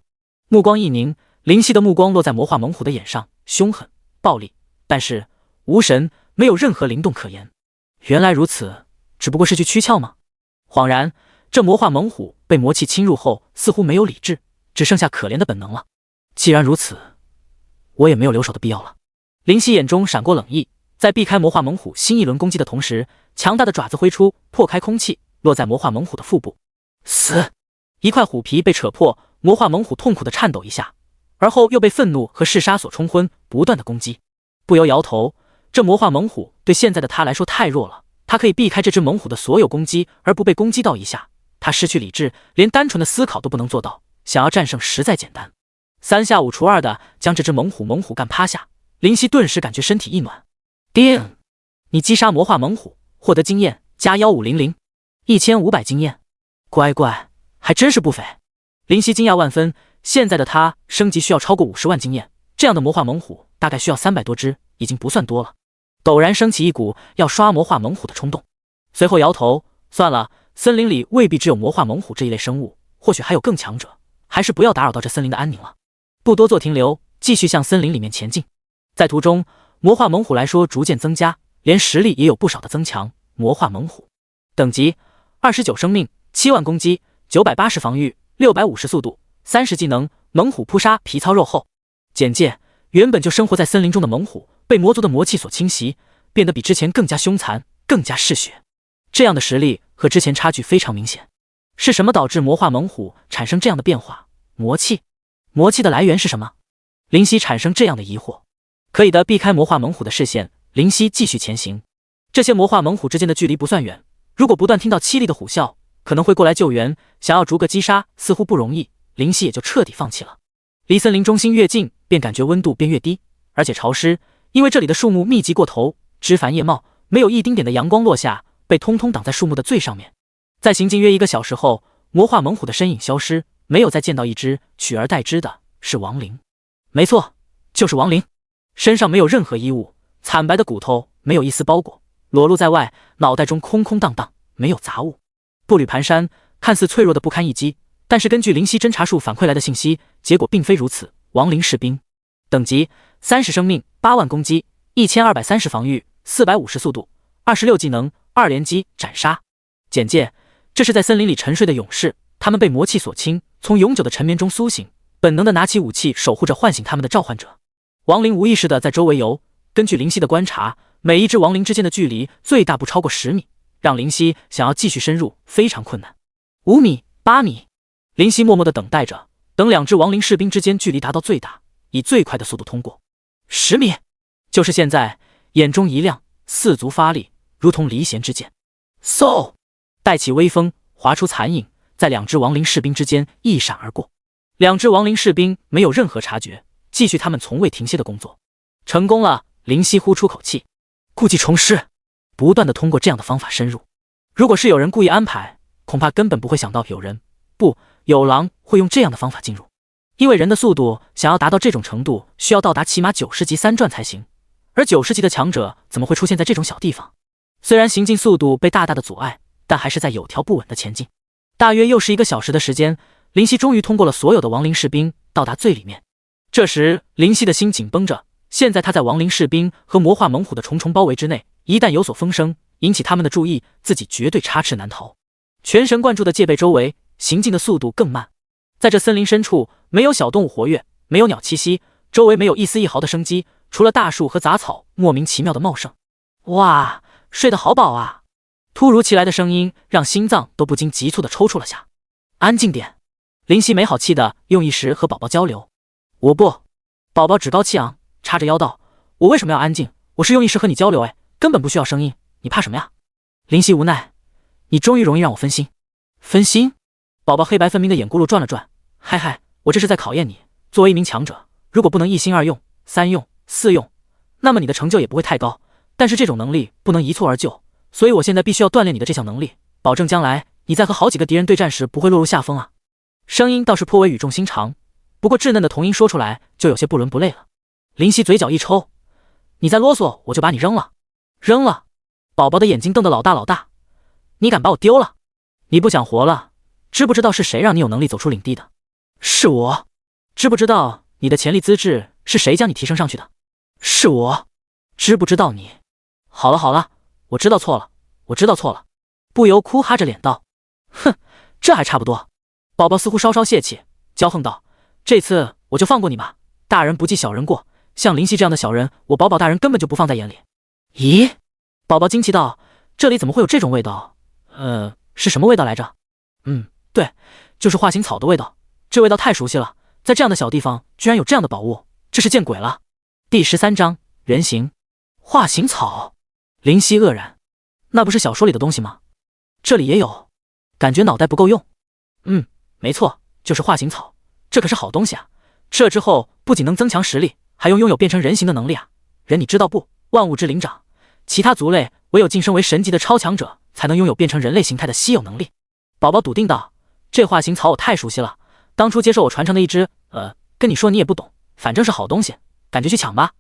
A: 目光一凝，林夕的目光落在魔化猛虎的眼上，凶狠暴力，但是无神，没有任何灵动可言。原来如此，只不过是句躯壳吗？恍然，这魔化猛虎被魔气侵入后，似乎没有理智，只剩下可怜的本能了。既然如此，我也没有留手的必要了。林夕眼中闪过冷意，在避开魔化猛虎新一轮攻击的同时，强大的爪子挥出，破开空气，落在魔化猛虎的腹部。死！一块虎皮被扯破，魔化猛虎痛苦的颤抖一下，而后又被愤怒和嗜杀所冲昏，不断的攻击。不由摇头，这魔化猛虎对现在的他来说太弱了，他可以避开这只猛虎的所有攻击，而不被攻击到一下。他失去理智，连单纯的思考都不能做到，想要战胜实在简单。3下5除2的将这只猛虎干趴下，林夕顿时感觉身体一暖。叮！你击杀魔化猛虎，获得经验加1500，1500经验。乖乖，还真是不菲。林夕惊讶万分，现在的他升级需要超过50万经验，这样的魔化猛虎大概需要300多只，已经不算多了。陡然升起一股要刷魔化猛虎的冲动，随后摇头，算了，森林里未必只有魔化猛虎这一类生物，或许还有更强者，还是不要打扰到这森林的安宁了。不多做停留，继续向森林里面前进。在途中，魔化猛虎来说逐渐增加，连实力也有不少的增强。魔化猛虎等级29生命，7万攻击，980防御，650速度，30技能，猛虎扑杀，皮糙肉厚。简介：原本就生活在森林中的猛虎，被魔族的魔气所侵袭，变得比之前更加凶残，更加嗜血。这样的实力和之前差距非常明显。是什么导致魔化猛虎产生这样的变化？魔气？魔气的来源是什么？林夕产生这样的疑惑。可以的，避开魔化猛虎的视线，林夕继续前行。这些魔化猛虎之间的距离不算远，如果不断听到凄厉的虎啸，可能会过来救援，想要逐个击杀似乎不容易，林夕也就彻底放弃了。离森林中心越近，便感觉温度便越低，而且潮湿，因为这里的树木密集过头，枝繁叶茂，没有一丁点的阳光落下，被通通挡在树木的最上面。在行进约1个小时后，魔化猛虎的身影消失，没有再见到一只，取而代之的是亡灵。没错，就是亡灵。身上没有任何衣物，惨白的骨头没有一丝包裹，裸露在外，脑袋中空空荡荡，没有杂物，步履蹒跚，看似脆弱的不堪一击。但是根据灵犀侦查术反馈来的信息，结果并非如此。亡灵士兵等级30生命，8万攻击，1230防御，450速度，26技能，2连击斩杀。简介：这是在森林里沉睡的勇士，他们被魔气所侵，从永久的沉眠中苏醒，本能的拿起武器守护着唤醒他们的召唤者。亡灵无意识的在周围游，根据灵犀的观察，每一只亡灵之间的距离最大不超过10米，让灵犀想要继续深入非常困难。5米、8米，灵犀默默的等待着，等2只亡灵士兵之间距离达到最大，以最快的速度通过。10米，就是现在，眼中一亮，四足发力，如同离弦之箭。嗖，带起微风，划出残影，在2只亡灵士兵之间一闪而过。2只亡灵士兵没有任何察觉，继续他们从未停歇的工作。成功了，灵犀呼出口气。故技重施，不断的通过这样的方法深入。如果是有人故意安排，恐怕根本不会想到有狼会用这样的方法进入。因为人的速度想要达到这种程度，需要到达起码90级3转才行，而90级的强者怎么会出现在这种小地方？虽然行进速度被大大的阻碍，但还是在有条不紊的前进。大约又是1个小时的时间，林夕终于通过了所有的亡灵士兵，到达最里面。这时林夕的心紧绷着，现在他在亡灵士兵和魔化猛虎的重重包围之内，一旦有所风声，引起他们的注意，自己绝对插翅难逃。全神贯注的戒备周围，行进的速度更慢。在这森林深处，没有小动物活跃，没有鸟栖息，周围没有一丝一毫的生机，除了大树和杂草莫名其妙的茂盛。哇，睡得好饱啊！突如其来的声音让心脏都不禁急促的抽搐了下。安静点！林夕没好气的用意识和宝宝交流。我不。宝宝趾高气昂，叉着腰道：我为什么要安静？我是用意识和你交流，根本不需要声音，你怕什么呀？林夕无奈：你终于容易让我分心。分心？宝宝黑白分明的眼咕噜转了转，嗨，我这是在考验你，作为一名强者，如果不能1心2用、3用、4用，那么你的成就也不会太高。但是这种能力不能一蹴而就，所以我现在必须要锻炼你的这项能力，保证将来你在和好几个敌人对战时不会落入下风啊。声音倒是颇为语重心长，不过稚嫩的童音说出来就有些不伦不类了。林夕嘴角一抽，你再啰嗦我就把你扔了。扔了？宝宝的眼睛瞪得老大老大，你敢把我丢了？你不想活了？知不知道是谁让你有能力走出领地的？是我。知不知道你的潜力资质是谁将你提升上去的？是我。知不知道你……好了好了，我知道错了，我知道错了。不由哭哈着脸道：哼，这还差不多。宝宝似乎稍稍泄气，骄横道：这次我就放过你吧，大人不计小人过，像林夕这样的小人，我宝宝大人根本就不放在眼里。咦？宝宝惊奇道：这里怎么会有这种味道？是什么味道来着？对，就是化形草的味道，这味道太熟悉了，在这样的小地方居然有这样的宝物，这是见鬼了。第13章人形。化形草。林夕愕然，那不是小说里的东西吗？这里也有，感觉脑袋不够用。没错，就是化形草，这可是好东西啊，吃了之后不仅能增强实力，还拥有变成人形的能力啊。人你知道不？万物之灵长，其他族类唯有晋升为神级的超强者才能拥有变成人类形态的稀有能力。宝宝笃定道：这化形草我太熟悉了，当初接受我传承的一只，跟你说你也不懂，反正是好东西，感觉去抢吧。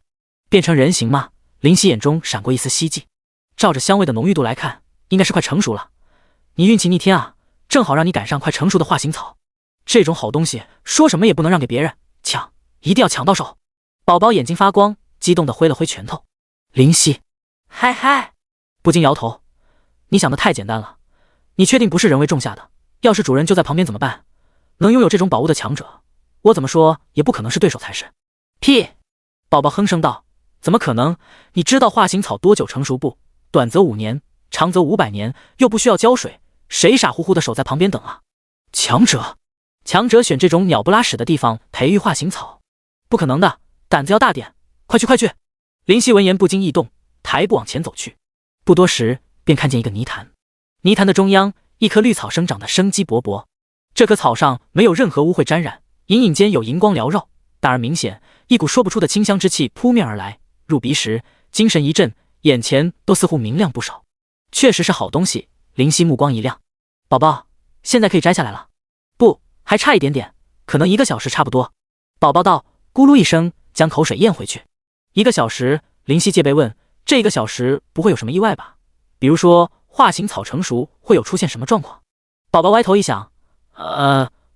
A: 变成人形吗？林夕眼中闪过一丝希冀，照着香味的浓郁度来看，应该是快成熟了。你运气逆天啊，正好让你赶上快成熟的化形草。这种好东西说什么也不能让给别人，抢，一定要抢到手。宝宝眼睛发光，激动地挥了挥拳头。林夕嗨嗨不禁摇头，你想的太简单了，你确定不是人为种下的？要是主人就在旁边怎么办？能拥有这种宝物的强者，我怎么说也不可能是对手才是。屁！宝宝哼声道：怎么可能？你知道化形草多久成熟不？短则5年，长则500年，又不需要浇水，谁傻乎乎的守在旁边等啊？强者选这种鸟不拉屎的地方培育化形草，不可能的，胆子要大点，快去快去！林夕闻言不禁异动，抬步往前走去。不多时，便看见一个泥潭，泥潭的中央，一棵绿草生长得生机勃勃。这棵草上没有任何污秽沾染，隐隐间有银光缭绕，但而明显，一股说不出的清香之气扑面而来，入鼻时精神一振，眼前都似乎明亮不少。确实是好东西，林夕目光一亮。宝宝，现在可以摘下来了。不，还差一点点，可能1个小时差不多。宝宝道，咕噜一声将口水咽回去。1个小时？林夕戒备问，这1个小时不会有什么意外吧？比如说化形草成熟会有出现什么状况？宝宝歪头一想，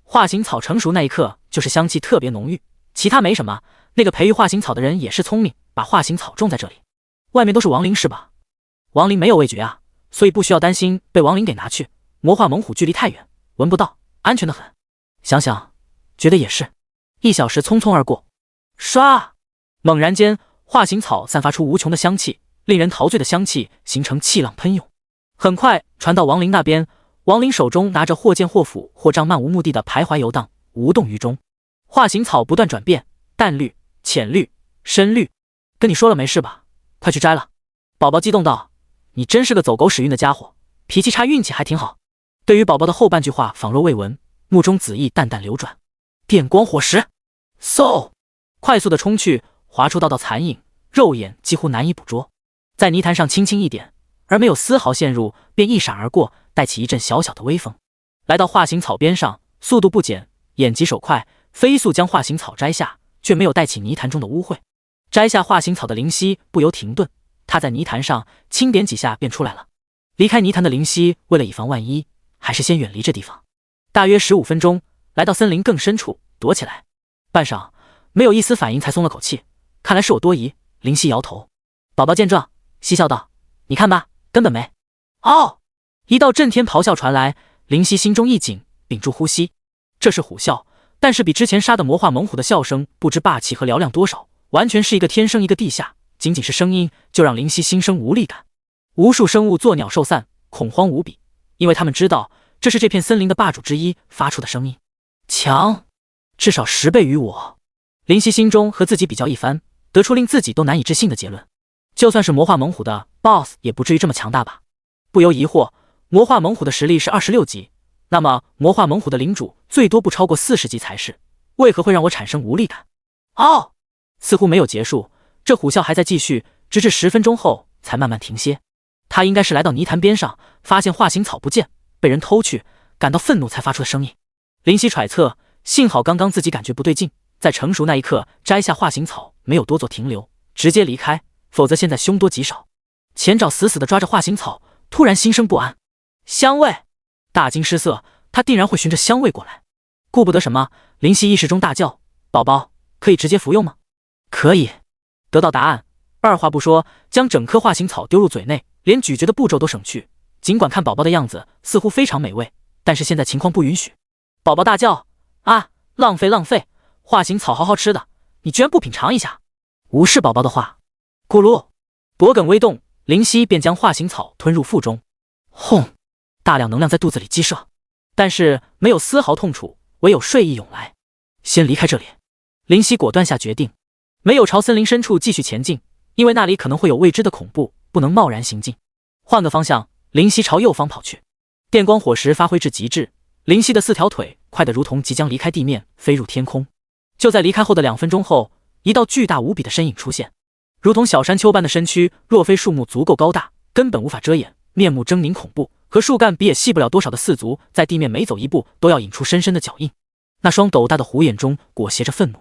A: 化形草成熟那一刻就是香气特别浓郁，其他没什么。那个培育化形草的人也是聪明，把化形草种在这里。外面都是亡灵是吧？亡灵没有味觉啊，所以不需要担心被亡灵给拿去。魔化猛虎距离太远，闻不到，安全得很。想想，觉得也是。1小时匆匆而过，唰！猛然间，化形草散发出无穷的香气，令人陶醉的香气形成气浪喷涌，很快传到亡灵那边。亡灵手中拿着或剑或斧或杖，漫无目的的徘徊游荡，无动于衷。化形草不断转变，淡绿、浅绿、深绿。跟你说了没事吧？快去摘了。宝宝激动道：你真是个走狗屎运的家伙，脾气差运气还挺好。对于宝宝的后半句话仿若未闻，目中紫意淡淡流转。电光火石，嗖！快速的冲去，划出道道残影，肉眼几乎难以捕捉。在泥潭上轻轻一点，而没有丝毫陷入，便一闪而过，带起一阵小小的微风。来到化形草边上，速度不减，眼疾手快，飞速将化形草摘下，却没有带起泥潭中的污秽。摘下化形草的林夕不由停顿，他在泥潭上轻点几下便出来了。离开泥潭的林夕为了以防万一，还是先远离这地方。大约15分钟，来到森林更深处，躲起来。半晌，没有一丝反应，才松了口气。看来是我多疑。林夕摇头。宝宝见状，嬉笑道：你看吧，根本没。哦！一道震天咆哮传来，林夕心中一紧，屏住呼吸。这是虎啸，但是比之前杀的魔化猛虎的笑声不知霸气和嘹亮多少，完全是一个天生一个地下，仅仅是声音就让林夕心生无力感。无数生物作鸟兽散，恐慌无比，因为他们知道这是这片森林的霸主之一发出的声音。强，至少10倍于我。林夕心中和自己比较一番，得出令自己都难以置信的结论。就算是魔化猛虎的 BOSS 也不至于这么强大吧？不由疑惑，魔化猛虎的实力是26级，那么魔化猛虎的领主最多不超过40级才是，为何会让我产生无力感？哦，似乎没有结束，这虎啸还在继续，直至10分钟后才慢慢停歇。他应该是来到泥潭边上，发现化形草不见，被人偷去，感到愤怒才发出的声音。林夕揣测，幸好刚刚自己感觉不对劲，在成熟那一刻摘下化形草，没有多做停留，直接离开，否则现在凶多吉少。前爪死死地抓着化形草，突然心生不安。香味！大惊失色，他定然会循着香味过来。顾不得什么，林夕意识中大叫：“宝宝，可以直接服用吗？”可以。得到答案，二话不说，将整颗化形草丢入嘴内，连咀嚼的步骤都省去。尽管看宝宝的样子似乎非常美味，但是现在情况不允许。宝宝大叫：“啊，浪费浪费！化形草好好吃的，你居然不品尝一下！”无视宝宝的话，咕噜，脖梗微动，林夕便将化形草吞入腹中。轰！大量能量在肚子里激射，但是没有丝毫痛楚，唯有睡意涌来。先离开这里，林夕果断下决定，没有朝森林深处继续前进，因为那里可能会有未知的恐怖，不能贸然行进。换个方向，林夕朝右方跑去。电光火石发挥至极致，林夕的4条腿快得如同即将离开地面，飞入天空。就在离开后的2分钟后，一道巨大无比的身影出现，如同小山丘般的身躯，若非树木足够高大，根本无法遮掩，面目狰狞恐怖，和树干比也细不了多少的4足，在地面每走一步都要引出深深的脚印。那双斗大的虎眼中裹挟着愤怒，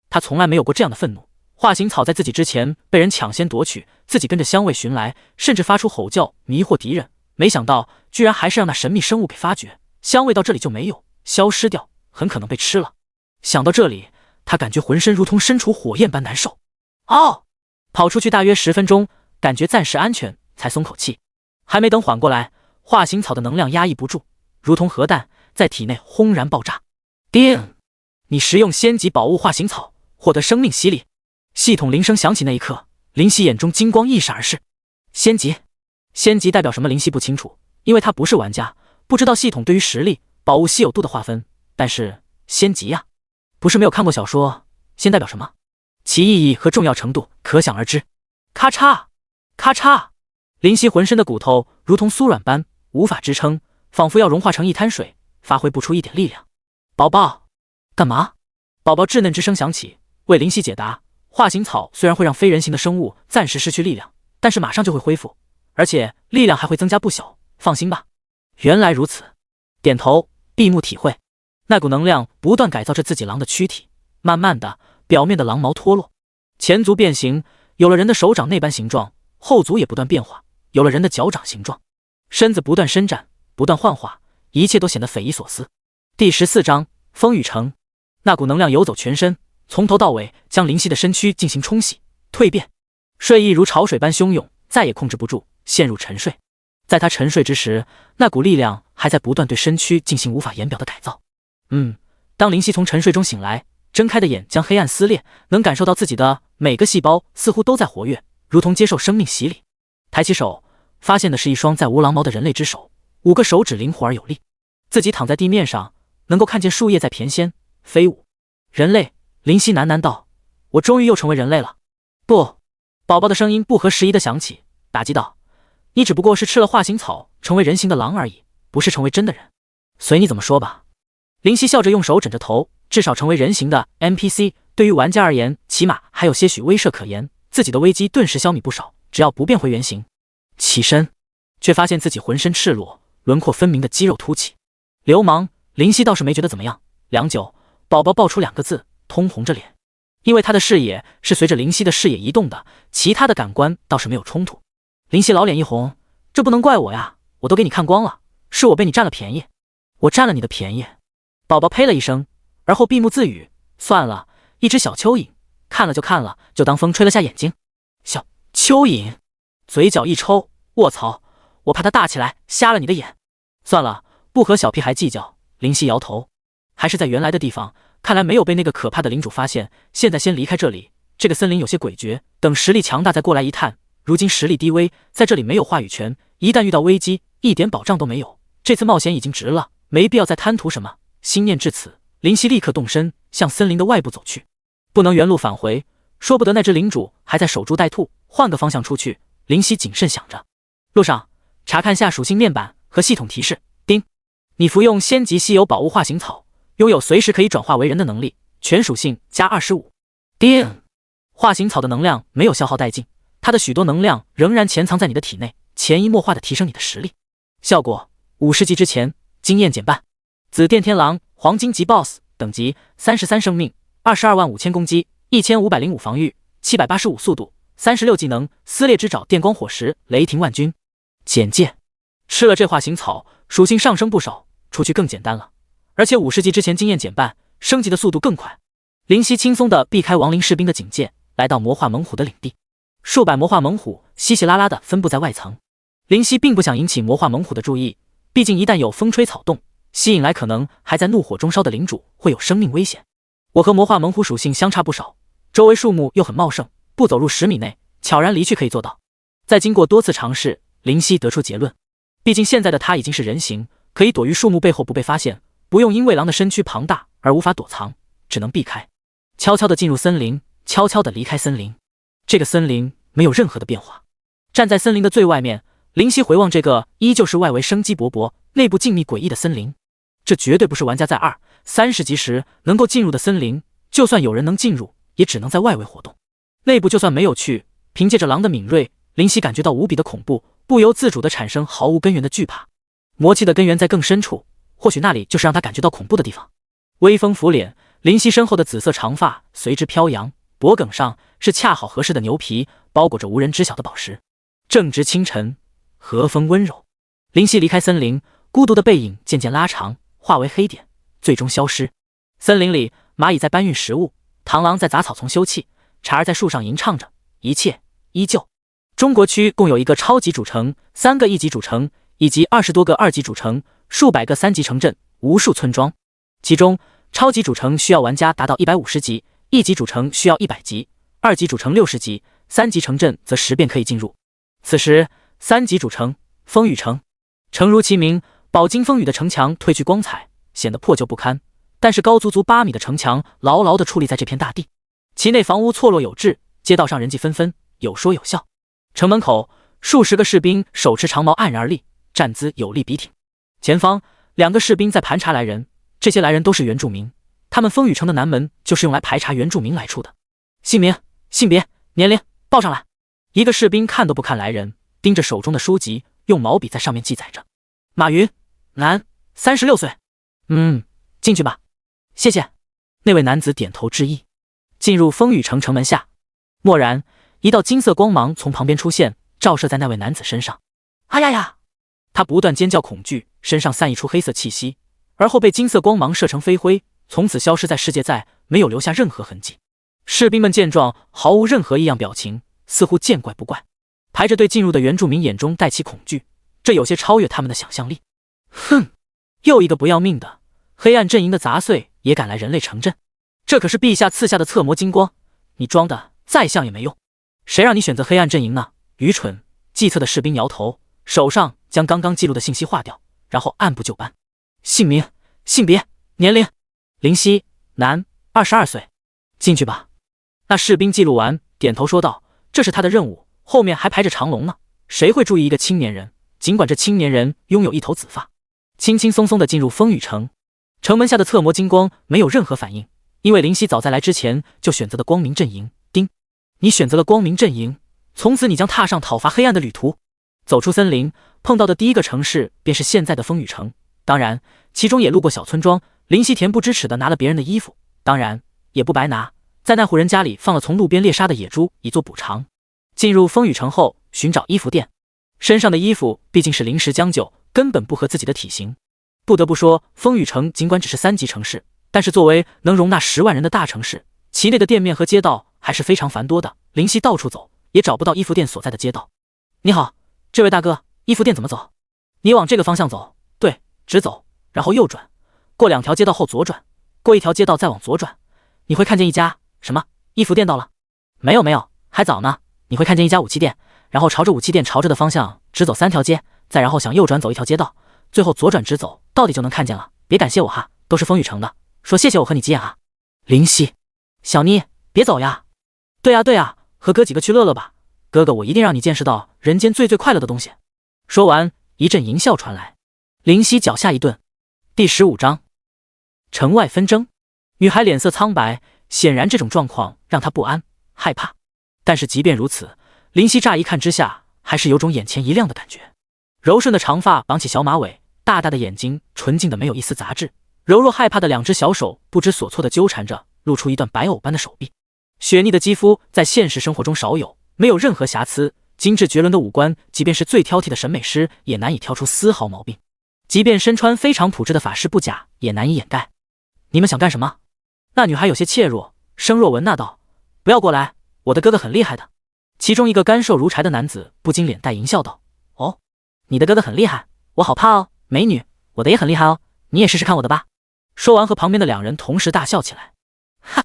A: 他从来没有过这样的愤怒。化形草在自己之前被人抢先夺取，自己跟着香味寻来，甚至发出吼叫迷惑敌人，没想到居然还是让那神秘生物给发觉，香味到这里就没有消失掉，很可能被吃了。想到这里，他感觉浑身如同身处火焰般难受。哦，跑出去大约10分钟，感觉暂时安全，才松口气。还没等缓过来，化形草的能量压抑不住，如同核弹在体内轰然爆炸。叮！你食用仙级宝物化形草，获得生命洗礼。系统铃声响起那一刻，林夕眼中金光一闪而逝。仙级，仙级代表什么？林夕不清楚，因为他不是玩家，不知道系统对于实力、宝物稀有度的划分。但是仙级呀，不是没有看过小说，仙代表什么？其意义和重要程度可想而知。咔嚓，咔嚓，林夕浑身的骨头如同酥软般无法支撑，仿佛要融化成一滩水，发挥不出一点力量。宝宝，干嘛？宝宝稚嫩之声响起，为林夕解答。化形草虽然会让非人形的生物暂时失去力量，但是马上就会恢复，而且力量还会增加不小，放心吧。原来如此，点头，闭目体会。那股能量不断改造着自己狼的躯体，慢慢的，表面的狼毛脱落，前足变形，有了人的手掌那般形状，后足也不断变化，有了人的脚掌形状，身子不断伸展，不断幻化，一切都显得匪夷所思。第14章风雨城。那股能量游走全身，从头到尾将林夕的身躯进行冲洗、蜕变，睡意如潮水般汹涌，再也控制不住，陷入沉睡。在他沉睡之时，那股力量还在不断对身躯进行无法言表的改造。当林夕从沉睡中醒来，睁开的眼将黑暗撕裂，能感受到自己的每个细胞似乎都在活跃，如同接受生命洗礼。抬起手，发现的是一双再无狼毛的人类之手，5个手指灵活而有力。自己躺在地面上，能够看见树叶在翩跹飞舞。人类，林夕喃喃道：“我终于又成为人类了。”不，宝宝的声音不合时宜地响起，打击道：“你只不过是吃了化形草，成为人形的狼而已，不是成为真的人。随你怎么说吧。”林夕笑着用手枕着头，至少成为人形的 NPC 对于玩家而言，起码还有些许威慑可言，自己的危机顿时消弭不少。只要不变回原形，起身，却发现自己浑身赤裸，轮廓分明的肌肉凸起。流氓，林夕倒是没觉得怎么样。良久，宝宝爆出2个字，通红着脸。因为他的视野是随着林夕的视野移动的，其他的感官倒是没有冲突。林夕老脸一红，这不能怪我呀，我都给你看光了，是我被你占了便宜。我占了你的便宜。宝宝呸了一声，而后闭目自语，算了，一只小蚯蚓，看了就看了，就当风吹了下眼睛。小蚯蚓，嘴角一抽，卧槽，我怕它大起来瞎了你的眼。算了，不和小屁孩计较。林夕摇头，还是在原来的地方，看来没有被那个可怕的领主发现，现在先离开这里。这个森林有些诡谲，等实力强大再过来一探。如今实力低微，在这里没有话语权，一旦遇到危机，一点保障都没有。这次冒险已经值了，没必要再贪图什么。心念至此，林夕立刻动身，向森林的外部走去。不能原路返回，说不得那只领主还在守株待兔。换个方向出去，林夕谨慎想着。路上查看下属性面板和系统提示。叮，你服用仙级稀有宝物化形草，拥有随时可以转化为人的能力，全属性加25。叮，化形草的能量没有消耗殆尽，它的许多能量仍然潜藏在你的体内，潜移默化地提升你的实力。效果：5世纪之前经验减半。紫电天狼黄金级 BOSS 等级33生命，225000攻击，1505防御，785速度，36技能，撕裂之爪，电光火石，雷霆万钧。简介：吃了这化形草，属性上升不少，出去更简单了，而且50级之前经验减半，升级的速度更快。林夕轻松地避开亡灵士兵的警戒，来到魔化猛虎的领地。数百魔化猛虎稀稀拉拉地分布在外层。林夕并不想引起魔化猛虎的注意，毕竟一旦有风吹草动，吸引来可能还在怒火中烧的领主会有生命危险。我和魔化猛虎属性相差不少，周围树木又很茂盛，不走入10米内，悄然离去可以做到。在经过多次尝试，林夕得出结论，毕竟现在的他已经是人形，可以躲于树木背后不被发现，不用因为狼的身躯庞大而无法躲藏，只能避开，悄悄地进入森林，悄悄地离开森林。这个森林没有任何的变化。站在森林的最外面，林夕回望这个依旧是外围生机勃勃，内部静谧诡异的森林。这绝对不是玩家在2、30级时能够进入的森林，就算有人能进入，也只能在外围活动。内部就算没有去，凭借着狼的敏锐，林夕感觉到无比的恐怖，不由自主地产生毫无根源的惧怕。魔气的根源在更深处，或许那里就是让他感觉到恐怖的地方。微风拂脸，林夕身后的紫色长发随之飘扬，脖颈上是恰好合适的牛皮，包裹着无人知晓的宝石。正值清晨，和风温柔。林夕离开森林，孤独的背影渐渐拉长，化为黑点，最终消失。森林里，蚂蚁在搬运食物，螳螂在杂草丛休憩，蝉儿在树上吟唱着，一切依旧。中国区共有1个超级主城，3个1级主城，以及20多个2级主城，数百个3级城镇，无数村庄。其中，超级主城需要玩家达到150级，1级主城需要100级，2级主城60级，3级城镇则10遍可以进入。此时，3级主城风雨城，诚如其名，饱经风雨的城墙褪去光彩，显得破旧不堪，但是高足8米的城墙牢牢地矗立在这片大地。其内房屋错落有致，街道上人迹纷纷，有说有笑。城门口，数十个士兵手持长矛黯然而立，站姿有力笔挺。前方2个士兵在盘查来人，这些来人都是原住民，他们风雨城的南门就是用来排查原住民来处的。姓名、性别、年龄报上来。1个士兵看都不看来人，盯着手中的书籍，用毛笔在上面记载着。马云，男，36岁。进去吧。谢谢。那位男子点头致意。进入风雨城城门下，蓦然一道金色光芒从旁边出现，照射在那位男子身上。哎呀呀！他不断尖叫恐惧，身上散溢出黑色气息，而后被金色光芒射成飞灰，从此消失在世界在，没有留下任何痕迹。士兵们见状，毫无任何异样表情，似乎见怪不怪。排着队进入的原住民眼中带起恐惧，这有些超越他们的想象力。哼，又一个不要命的！黑暗阵营的杂碎也敢来人类城镇？这可是陛下赐下的侧魔金光，你装的再像也没用。谁让你选择黑暗阵营呢？愚蠢！计策的士兵摇头，手上将刚刚记录的信息划掉，然后按部就班。姓名、性别、年龄：林夕，男，22岁。进去吧。那士兵记录完，点头说道：“这是他的任务，后面还排着长龙呢。谁会注意一个青年人？尽管这青年人拥有一头紫发。”轻轻松松地进入风雨城。城门下的侧魔金光没有任何反应，因为林夕早在来之前就选择了光明阵营。丁，你选择了光明阵营，从此你将踏上讨伐黑暗的旅途。走出森林，碰到的第1个城市便是现在的风雨城，当然其中也路过小村庄。林夕恬不知耻地拿了别人的衣服，当然也不白拿，在那户人家里放了从路边猎杀的野猪以作补偿。进入风雨城后，寻找衣服店，身上的衣服毕竟是临时将就，根本不合自己的体型。不得不说，风雨城尽管只是3级城市，但是作为能容纳10万人的大城市，其内的店面和街道还是非常繁多的。林夕到处走，也找不到衣服店所在的街道。你好，这位大哥，衣服店怎么走？你往这个方向走，对，直走，然后右转，过2条街道后左转，过1条街道再往左转，你会看见一家什么衣服店到了？没有，还早呢。你会看见一家武器店，然后朝着武器店朝着的方向直走3条街，再然后向右转走1条街道，最后左转直走，到底就能看见了。别感谢我哈，都是风雨城的，说谢谢我和你急眼啊。林夕，小妮，别走呀。对呀，和哥几个去乐乐吧，哥哥我一定让你见识到人间最快乐的东西。说完，一阵淫笑传来，林夕脚下一顿。第15章，城外纷争。女孩脸色苍白，显然这种状况让她不安害怕，但是即便如此，林夕乍一看之下还是有种眼前一亮的感觉。柔顺的长发绑起小马尾，大大的眼睛纯净的没有一丝杂质，柔弱害怕的两只小手不知所措地纠缠着，露出一段白藕般的手臂。雪腻的肌肤在现实生活中少有，没有任何瑕疵，精致绝伦的五官，即便是最挑剔的审美师也难以挑出丝毫毛病。即便身穿非常朴质的法式布甲，也难以掩盖。你们想干什么？那女孩有些怯弱，声若蚊呐道：“不要过来，我的哥哥很厉害的。”其中一个干瘦如柴的男子不禁脸带淫笑道：“哦，你的哥哥很厉害，我好怕哦，美女，我的也很厉害哦，你也试试看我的吧。”说完，和旁边的两人同时大笑起来。哈，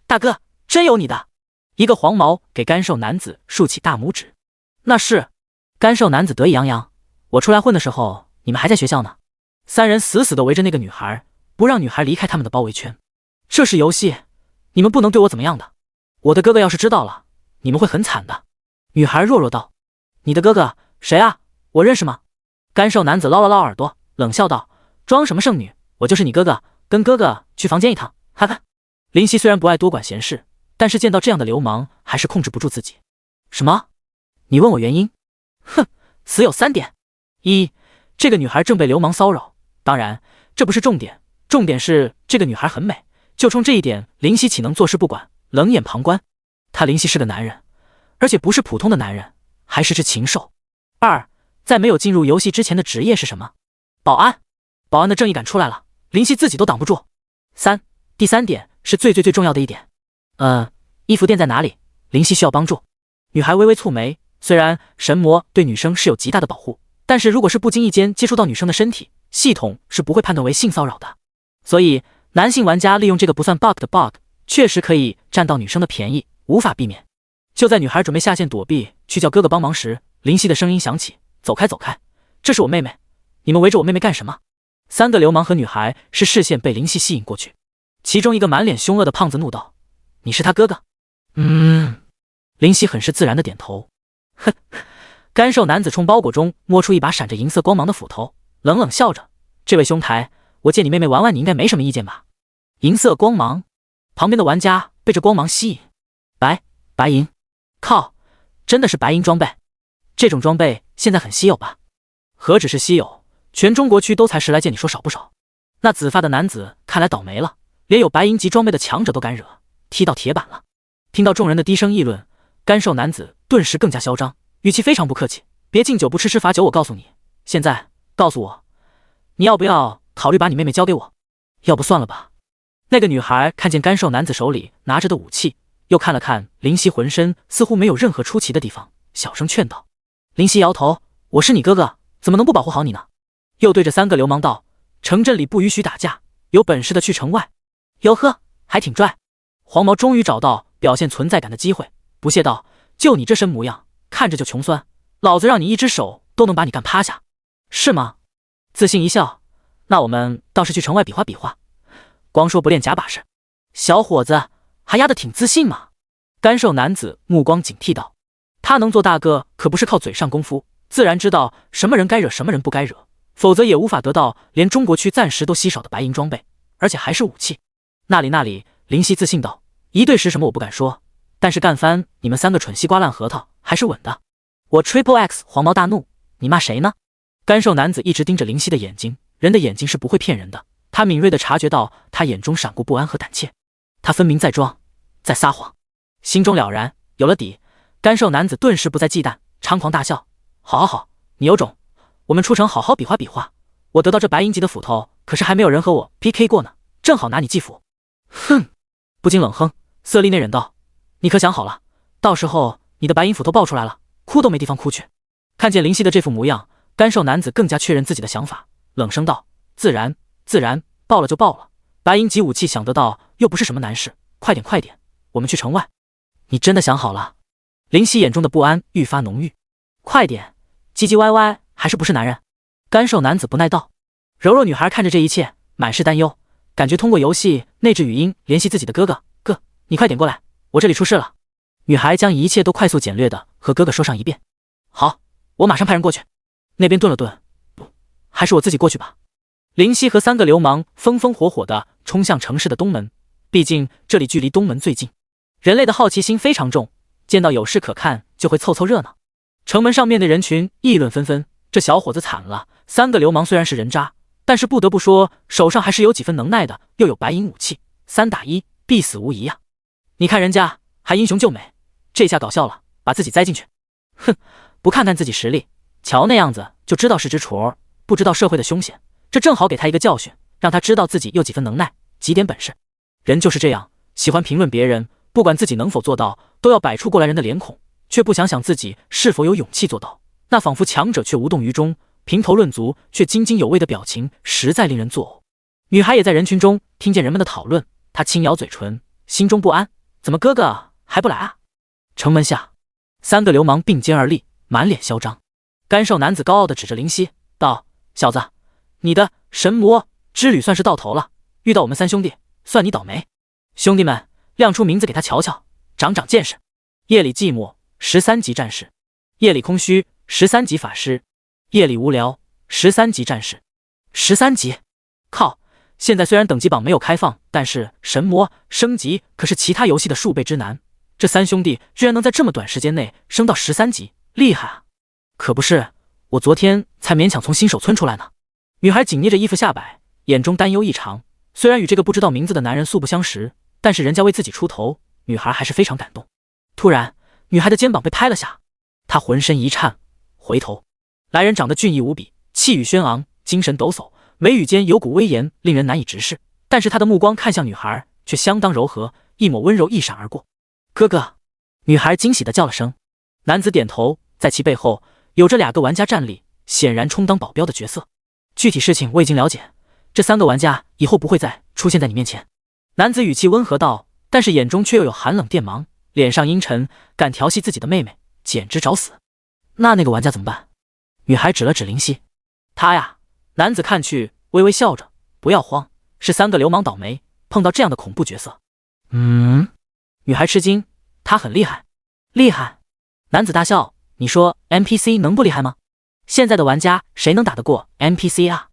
A: 大哥，真有你的！一个黄毛给干瘦男子竖起大拇指。那是。干瘦男子得意洋洋：“我出来混的时候，你们还在学校呢。”三人死死地围着那个女孩，不让女孩离开他们的包围圈。这是游戏，你们不能对我怎么样的。我的哥哥要是知道了，你们会很惨的。女孩弱弱道：“你的哥哥谁啊？我认识吗？”干瘦男子捞了捞耳朵，冷笑道：“装什么圣女，我就是你哥哥，跟哥哥去房间一趟。”哈哈。林夕虽然不爱多管闲事，但是见到这样的流氓，还是控制不住自己。什么？你问我原因？哼，此有3点：一，这个女孩正被流氓骚扰，当然这不是重点，重点是这个女孩很美，就冲这一点，林夕岂能坐视不管，冷眼旁观？他林夕是个男人，而且不是普通的男人，还是只禽兽。二，在没有进入游戏之前的职业是什么？保安。保安的正义感出来了，林夕自己都挡不住。第三点是最重要的一点。衣服店在哪里？林夕需要帮助。女孩微微蹙眉，虽然神魔对女生是有极大的保护，但是如果是不经意间接触到女生的身体，系统是不会判断为性骚扰的。所以男性玩家利用这个不算 bug 的 bug， 确实可以占到女生的便宜，无法避免。就在女孩准备下线躲避，去叫哥哥帮忙时，林夕的声音响起：“走开走开，这是我妹妹，你们围着我妹妹干什么？”3个流氓和女孩是视线被林夕吸引过去，其中一个满脸凶恶的胖子怒道：“你是他哥哥？”林夕很是自然的点头。哼，干瘦男子冲包裹中摸出一把闪着银色光芒的斧头，冷冷笑着：“这位兄台，我借你妹妹玩玩，你应该没什么意见吧？”银色光芒，旁边的玩家被这光芒吸引。白银，靠，真的是白银装备，这种装备现在很稀有吧？何止是稀有，全中国区都才10来件，你说少不少？那紫发的男子看来倒霉了，连有白银级装备的强者都敢惹，踢到铁板了。听到众人的低声议论，干瘦男子顿时更加嚣张，语气非常不客气：“别敬酒不吃吃罚酒，我告诉你，现在告诉我，你要不要考虑把你妹妹交给我？要不算了吧。”那个女孩看见干瘦男子手里拿着的武器，又看了看林夕浑身似乎没有任何出奇的地方，小声劝道。林夕摇头：“我是你哥哥，怎么能不保护好你呢？”又对着3个流氓道：“城镇里不允许打架，有本事的去城外。”哟呵，还挺拽。黄毛终于找到表现存在感的机会，不屑道：“就你这身模样，看着就穷酸，老子让你一只手都能把你干趴下，是吗？”自信一笑：“那我们倒是去城外比划比划，光说不练假把式。”小伙子还压得挺自信嘛。干瘦男子目光警惕道：“他能做大哥，可不是靠嘴上功夫，自然知道什么人该惹，什么人不该惹，否则也无法得到连中国区暂时都稀少的白银装备，而且还是武器。”那里，林夕自信道：“一对10什么我不敢说，但是干翻你们3个蠢西瓜烂核桃还是稳的。”我 Triple X 黄毛大怒：“你骂谁呢？”干瘦男子一直盯着林夕的眼睛，人的眼睛是不会骗人的，他敏锐地察觉到他眼中闪过不安和胆怯，他分明在装，在撒谎。心中了然，有了底，干瘦男子顿时不再忌惮，猖狂大笑：“好，你有种，我们出城好好比划比划。我得到这白银级的斧头，可是还没有人和我 PK 过呢，正好拿你祭斧。”哼，不禁冷哼，色厉内荏道：“你可想好了，到时候你的白银斧头爆出来了，哭都没地方哭去。”看见林夕的这副模样，干瘦男子更加确认自己的想法，冷声道：“自然，爆了就爆了，白银级武器想得到又不是什么难事，快点，我们去城外。”你真的想好了？林夕眼中的不安愈发浓郁。快点，唧唧歪歪还是不是男人？干瘦男子不耐道。柔弱女孩看着这一切，满是担忧，感觉通过游戏内置语音联系自己的哥哥：“哥，你快点过来，我这里出事了。”女孩将一切都快速简略的和哥哥说上一遍。好，我马上派人过去。那边顿了顿，不，还是我自己过去吧。林夕和3个流氓风火的冲向城市的东门，毕竟这里距离东门最近。人类的好奇心非常重，见到有事可看就会凑热闹。城门上面的人群议论纷纷，这小伙子惨了。3个流氓虽然是人渣，但是不得不说，手上还是有几分能耐的，又有白银武器，3打1，必死无疑呀！你看人家还英雄救美，这下搞笑了，把自己栽进去。哼，不看看自己实力，瞧那样子就知道是只雏儿，不知道社会的凶险。这正好给他一个教训，让他知道自己有几分能耐，几点本事。人就是这样，喜欢评论别人，不管自己能否做到，都要摆出过来人的脸孔，却不想想自己是否有勇气做到。那仿佛强者却无动于衷，评头论足却津津有味的表情，实在令人作呕。女孩也在人群中听见人们的讨论，她轻咬嘴唇，心中不安，怎么哥哥还不来啊？城门下，3个流氓并肩而立，满脸嚣张。干瘦男子高傲地指着林夕道：小子，你的神魔之旅算是到头了，遇到我们3兄弟，算你倒霉。兄弟们，亮出名字给他瞧瞧，长长见识。夜里寂寞，13级战士；夜里空虚，13级法师；夜里无聊，13级战士。13级，靠！现在虽然等级榜没有开放，但是神魔升级可是其他游戏的数倍之难。这3兄弟居然能在这么短时间内升到13级，厉害啊！可不是，我昨天才勉强从新手村出来呢。女孩紧捏着衣服下摆，眼中担忧异常。虽然与这个不知道名字的男人素不相识，但是人家为自己出头，女孩还是非常感动。突然，女孩的肩膀被拍了下，她浑身一颤，回头，来人长得俊逸无比，气宇轩昂，精神抖擞，眉宇间有股威严，令人难以直视。但是他的目光看向女孩，却相当柔和，一抹温柔一闪而过。哥哥！女孩惊喜地叫了声。男子点头，在其背后有着2个玩家站立，显然充当保镖的角色。具体事情我已经了解，这3个玩家以后不会再出现在你面前。男子语气温和道，但是眼中却又有寒冷电芒，脸上阴沉，敢调戏自己的妹妹，简直找死。那个玩家怎么办？女孩指了指林夕。他呀，男子看去微微笑着，不要慌，是3个流氓倒霉，碰到这样的恐怖角色。女孩吃惊，他很厉害。厉害？男子大笑，你说 NPC 能不厉害吗？现在的玩家谁能打得过 NPC 啊？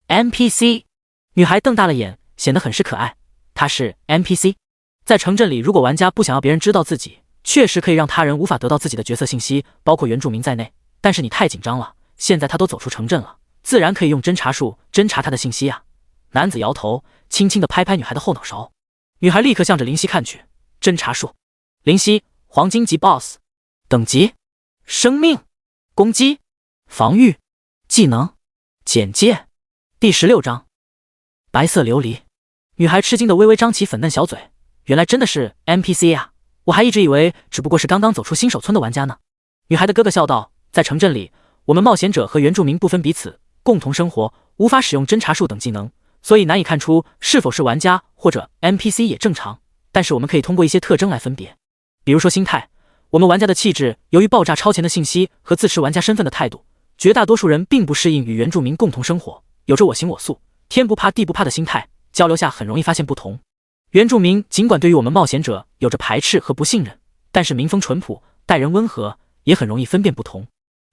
A: NPC？ 女孩瞪大了眼，显得很是可爱。他是 NPC。 在城镇里，如果玩家不想要别人知道自己，确实可以让他人无法得到自己的角色信息，包括原住民在内。但是你太紧张了，现在他都走出城镇了，自然可以用侦查术侦查他的信息啊。男子摇头，轻轻地拍拍女孩的后脑勺。女孩立刻向着林夕看去。侦查术，林夕，黄金级 BOSS， 等级，生命，攻击，防御，技能，简介。第16章，白色琉璃。女孩吃惊的微微张起粉嫩小嘴，原来真的是 NPC 啊，我还一直以为只不过是刚刚走出新手村的玩家呢。女孩的哥哥笑道，在城镇里，我们冒险者和原住民不分彼此，共同生活，无法使用侦查术等技能，所以难以看出是否是玩家或者 NPC 也正常。但是我们可以通过一些特征来分别，比如说心态。我们玩家的气质由于爆炸超前的信息和自持玩家身份的态度，绝大多数人并不适应与原住民共同生活，有着我行我素，天不怕地不怕的心态，交流下很容易发现不同。原住民尽管对于我们冒险者有着排斥和不信任，但是民风淳朴，待人温和，也很容易分辨不同。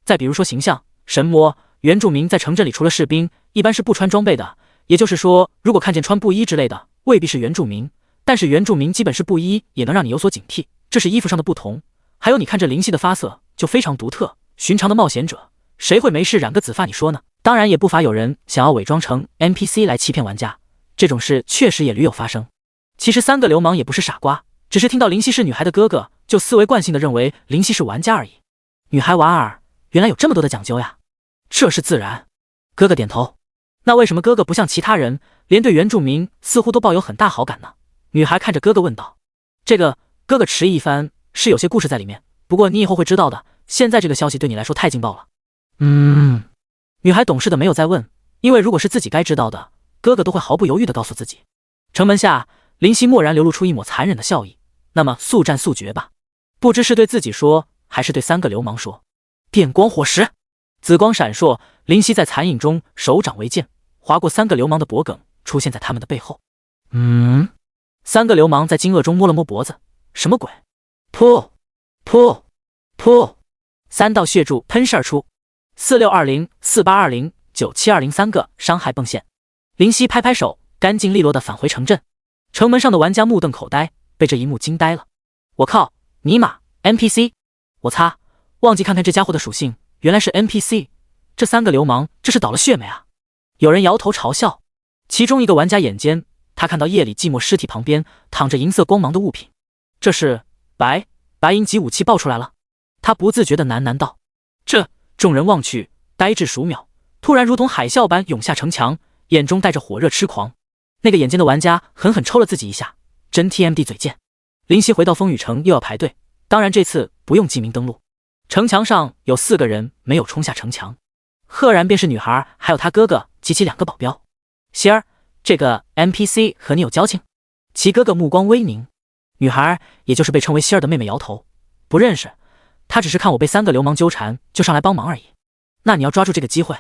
A: 再比如说形象，神魔，原住民在城镇里除了士兵，一般是不穿装备的，也就是说，如果看见穿布衣之类的，未必是原住民。但是原住民基本是布衣，也能让你有所警惕，这是衣服上的不同。还有你看这灵犀的发色就非常独特，寻常的冒险者谁会没事染个紫发你说呢？当然也不乏有人想要伪装成 NPC 来欺骗玩家，这种事确实也屡有发生。其实3个流氓也不是傻瓜，只是听到林夕是女孩的哥哥，就思维惯性的认为林夕是玩家而已。女孩莞尔，原来有这么多的讲究呀。这是自然。哥哥点头。那为什么哥哥不像其他人，连对原住民似乎都抱有很大好感呢？女孩看着哥哥问道。这个，哥哥迟疑一番，是有些故事在里面，不过你以后会知道的，现在这个消息对你来说太劲爆了。女孩懂事的没有再问，因为如果是自己该知道的，哥哥都会毫不犹豫地告诉自己。城门下，林夕蓦然流露出一抹残忍的笑意。那么速战速决吧。不知是对自己说，还是对3个流氓说。电光火石，紫光闪烁，林夕在残影中手掌为剑，划过3个流氓的脖颈，出现在他们的背后。3个流氓在惊愕中摸了摸脖子，什么鬼？噗噗噗，3道血柱喷射而出，4620、4820、97203个伤害迸现。林夕拍拍手，干净利落地返回城镇。城门上的玩家目瞪口呆，被这一幕惊呆了。我靠，尼玛 NPC！ 我擦，忘记看看这家伙的属性，原来是 NPC。这3个流氓这是倒了血没啊？有人摇头嘲笑。其中一个玩家眼尖，他看到夜里寂寞尸体旁边躺着银色光芒的物品，这是白银级武器爆出来了。他不自觉地喃喃道。众人望去，呆滞数秒，突然如同海啸般涌下城墙，眼中带着火热痴狂。那个眼尖的玩家狠狠抽了自己一下，真 TMD 嘴贱。林夕回到风雨城又要排队，当然这次不用记名登录。城墙上有4个人没有冲下城墙，赫然便是女孩还有她哥哥及其2个保镖。希儿，这个 NPC 和你有交情？其哥哥目光微凝。女孩也就是被称为希儿的妹妹摇头，不认识，她只是看我被3个流氓纠缠就上来帮忙而已。那你要抓住这个机会。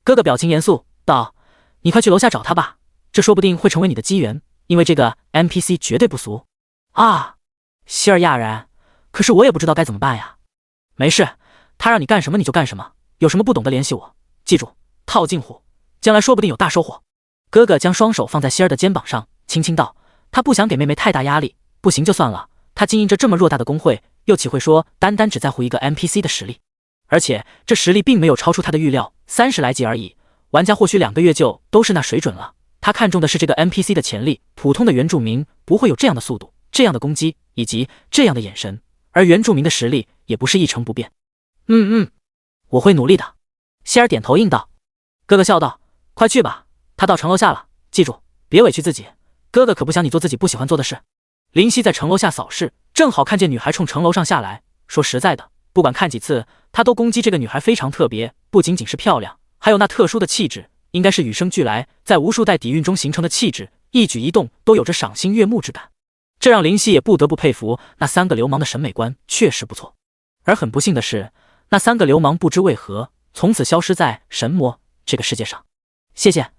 A: 哥哥表情严肃道，你快去楼下找他吧，这说不定会成为你的机缘，因为这个 NPC 绝对不俗。啊！希儿讶然，可是我也不知道该怎么办呀。没事，他让你干什么你就干什么，有什么不懂的联系我，记住套近乎，将来说不定有大收获。哥哥将双手放在希儿的肩膀上，轻轻道，他不想给妹妹太大压力，不行就算了，他经营着这么偌大的工会，又岂会说单单只在乎一个 NPC 的实力？而且这实力并没有超出他的预料，30来级而已，玩家或许2个月就都是那水准了。他看中的是这个 NPC 的潜力，普通的原住民不会有这样的速度，这样的攻击以及这样的眼神，而原住民的实力也不是一成不变。我会努力的。希儿点头应道。哥哥笑道，快去吧，他到城楼下了，记住别委屈自己，哥哥可不想你做自己不喜欢做的事。林夕在城楼下扫视，正好看见女孩冲城楼上下来，说实在的，不管看几次他都攻击这个女孩非常特别，不仅仅是漂亮，还有那特殊的气质，应该是与生俱来，在无数代底蕴中形成的气质，一举一动都有着赏心悦目之感。这让林夕也不得不佩服那3个流氓的审美观确实不错。而很不幸的是，那3个流氓不知为何从此消失在神魔这个世界上。谢谢。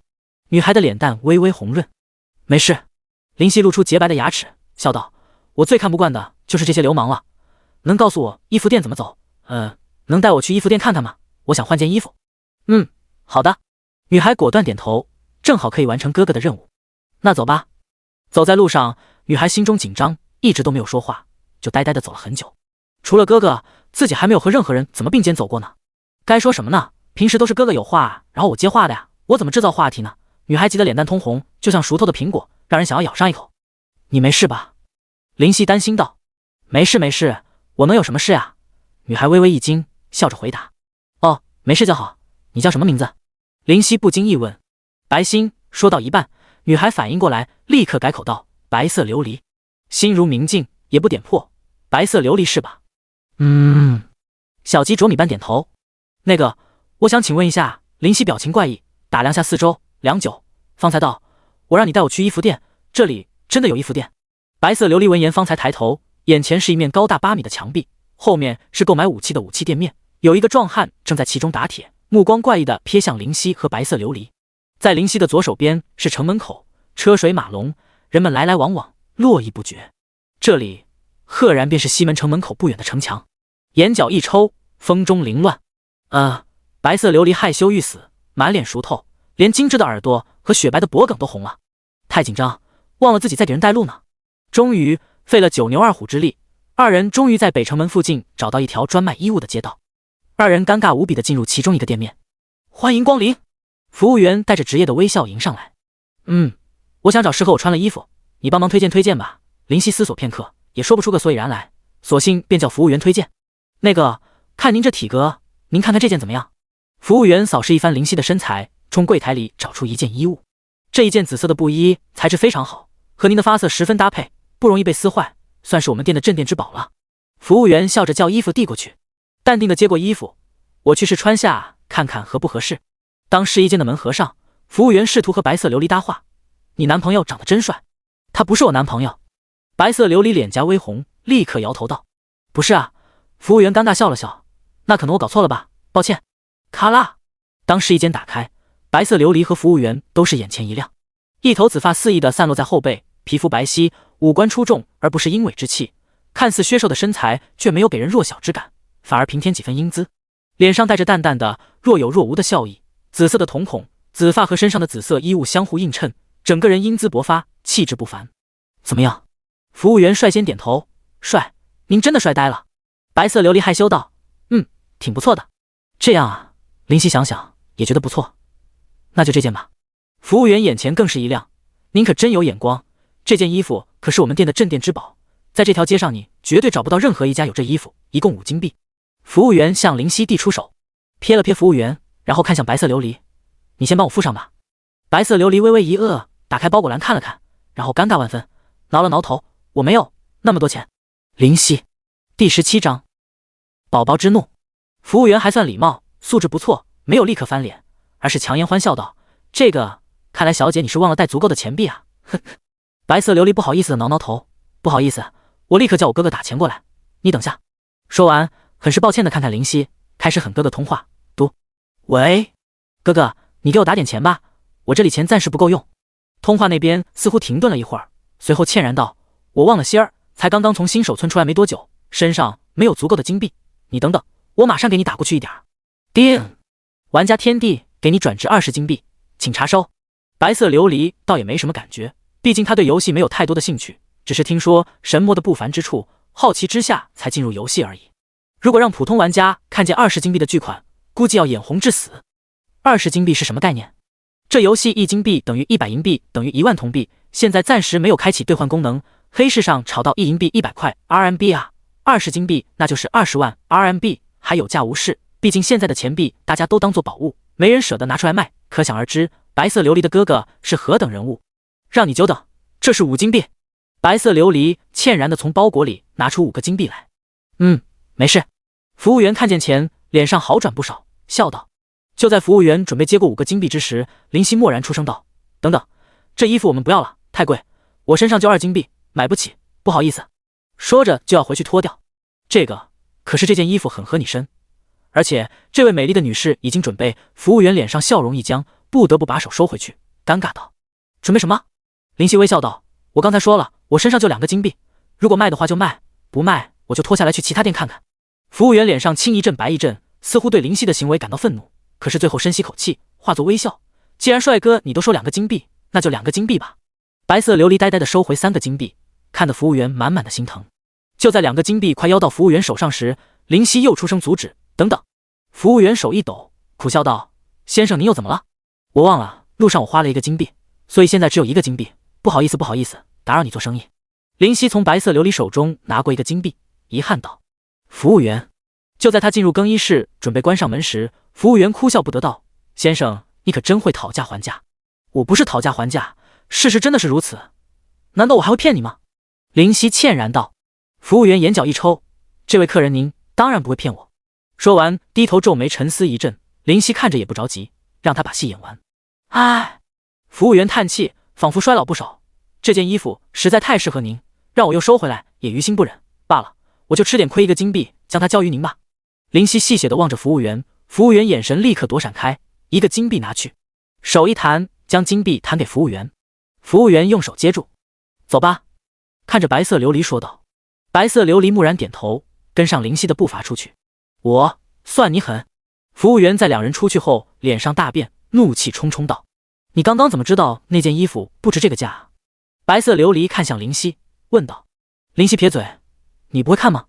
A: 女孩的脸蛋微微红润。没事。林夕露出洁白的牙齿，笑道，我最看不惯的就是这些流氓了。能告诉我衣服店怎么走？能带我去衣服店看看吗？我想换件衣服。好的。女孩果断点头，正好可以完成哥哥的任务。那走吧。走在路上，女孩心中紧张，一直都没有说话，就呆呆地走了很久。除了哥哥，自己还没有和任何人怎么并肩走过呢。该说什么呢？平时都是哥哥有话，然后我接话的呀，我怎么制造话题呢？女孩急得脸蛋通红，就像熟透的苹果，让人想要咬上一口。你没事吧？林夕担心道。没事，我能有什么事呀？女孩微微一惊，笑着回答。哦，没事就好。你叫什么名字？林夕不经意问。白心。说到一半，女孩反应过来，立刻改口道，白色琉璃。心如明镜，也不点破，白色琉璃是吧？小鸡啄米般点头。那个，我想请问一下。林夕表情怪异，打量下四周，良久，方才道，我让你带我去衣服店，这里真的有衣服店？白色琉璃闻言方才抬头，眼前是一面高大8米的墙壁，后面是购买武器的武器店面，有一个壮汉正在其中打铁，目光怪异地瞥向林夕和白色琉璃。在林夕的左手边是城门口，车水马龙，人们来来往往，络绎不绝。这里赫然便是西门城门口不远的城墙。眼角一抽，风中凌乱。白色琉璃害羞欲死，满脸熟透，连精致的耳朵和雪白的脖梗都红了。太紧张，忘了自己在给人带路呢。终于费了9牛2虎之力，2人终于在北城门附近找到一条专卖衣物的街道。2人尴尬无比地进入其中一个店面。欢迎光临。服务员带着职业的微笑迎上来。我想找适合我穿的衣服，你帮忙推荐吧。林夕思索片刻，也说不出个所以然来，索性便叫服务员推荐。那个，看您这体格，您看看这件怎么样？服务员扫视一番林夕的身材，从柜台里找出一件衣物。这一件紫色的布衣材质非常好，和您的发色十分搭配，不容易被撕坏，算是我们店的镇店之宝了。服务员笑着叫衣服递过去，淡定地接过衣服，我去试穿下看看合不合适。当试衣间的门合上，服务员试图和白色琉璃搭话。你男朋友长得真帅。他不是我男朋友。白色琉璃脸颊微红，立刻摇头道，不是啊。服务员尴尬笑了笑，那可能我搞错了吧，抱歉。咔啦，当试衣间打开，白色琉璃和服务员都是眼前一亮。一头紫发肆意地散落在后背，皮肤白皙，五官出众而不是英伟之气，看似削瘦的身材却没有给人弱小之感，反而平添几分英姿。脸上带着淡淡的若有若无的笑意，紫色的瞳孔，紫发和身上的紫色衣物相互映衬，整个人英姿勃发，气质不凡。怎么样？服务员率先点头，帅，您真的帅呆了。白色琉璃害羞道，挺不错的。这样啊，林夕想想也觉得不错。那就这件吧。服务员眼前更是一亮，您可真有眼光，这件衣服可是我们店的镇店之宝，在这条街上你绝对找不到任何一家有这衣服，一共5金币。服务员向林夕递出手，瞥了瞥服务员，然后看向白色琉璃，你先帮我付上吧。白色琉璃微微一愕，打开包裹篮看了看，然后尴尬万分，挠了挠头，我没有那么多钱。林夕，第17章，宝宝之怒。服务员还算礼貌，素质不错，没有立刻翻脸，而是强颜欢笑道：“这个，看来小姐你是忘了带足够的钱币啊。”呵呵。白色琉璃不好意思的挠挠头，不好意思，我立刻叫我哥哥打钱过来，你等下。说完，很是抱歉的看看林夕，开始狠哥哥通话。喂，哥哥，你给我打点钱吧，我这里钱暂时不够用。通话那边似乎停顿了一会儿，随后歉然道：“我忘了希儿，才刚刚从新手村出来没多久，身上没有足够的金币，你等等，我马上给你打过去一点。”叮，玩家天地给你转至20金币，请查收。白色琉璃倒也没什么感觉，毕竟他对游戏没有太多的兴趣，只是听说神魔的不凡之处，好奇之下才进入游戏而已。如果让普通玩家看见20金币的巨款，估计要眼红致死。20金币是什么概念？这游戏1金币等于100银币等于1万铜币，现在暂时没有开启兑换功能，黑市上炒到1银币100块 RMB 啊，20金币那就是20万 RMB， 还有价无市。毕竟现在的钱币大家都当做宝物，没人舍得拿出来卖，可想而知白色琉璃的哥哥是何等人物。让你久等，这是5金币。白色琉璃歉然地从包裹里拿出5个金币来。没事。服务员看见钱，脸上好转不少，笑道。就在服务员准备接过5个金币之时，林夕蓦然出声道：“等等，这衣服我们不要了，太贵，我身上就2金币，买不起，不好意思。”说着就要回去脱掉。可是这件衣服很合你身，而且这位美丽的女士已经准备。服务员脸上笑容一僵，不得不把手收回去，尴尬道：“准备什么？”林夕微笑道：“我刚才说了，我身上就2个金币，如果卖的话就卖，不卖我就脱下来去其他店看看。”服务员脸上青一阵白一阵，似乎对林夕的行为感到愤怒，可是最后深吸口气，化作微笑：“既然帅哥你都收2个金币，那就2个金币吧。”白色琉璃呆呆地收回3个金币，看得服务员满满的心疼。就在2个金币快要到服务员手上时，林夕又出声阻止：“等等！”服务员手一抖，苦笑道：“先生您又怎么了？”“我忘了，路上我花了1个金币，所以现在只有1个金币，不好意思，打扰你做生意。”林夕从白色琉璃手中拿过1个金币，遗憾道：“服务员。”就在他进入更衣室准备关上门时，服务员哭笑不得道：“先生，你可真会讨价还价。”“我不是讨价还价，事实真的是如此，难道我还会骗你吗？”林夕歉然道。服务员眼角一抽：“这位客人您当然不会骗我。”说完低头皱眉沉思一阵，林夕看着也不着急，让他把戏演完。“唉。”服务员叹气，仿佛衰老不少，“这件衣服实在太适合您，让我又收回来也于心不忍罢了，我就吃点亏1个金币，将它交于您吧。”林夕戏谑地望着服务员，服务员眼神立刻躲闪开，1个金币拿去，手一弹，将金币弹给服务员。服务员用手接住：“走吧。”看着白色琉璃说道。白色琉璃木然点头，跟上林夕的步伐出去。“我算你狠！”服务员在2人出去后脸上大变，怒气冲冲道：“你刚刚怎么知道那件衣服不值这个价啊？”白色琉璃看向林夕，问道。林夕撇嘴：“你不会看吗？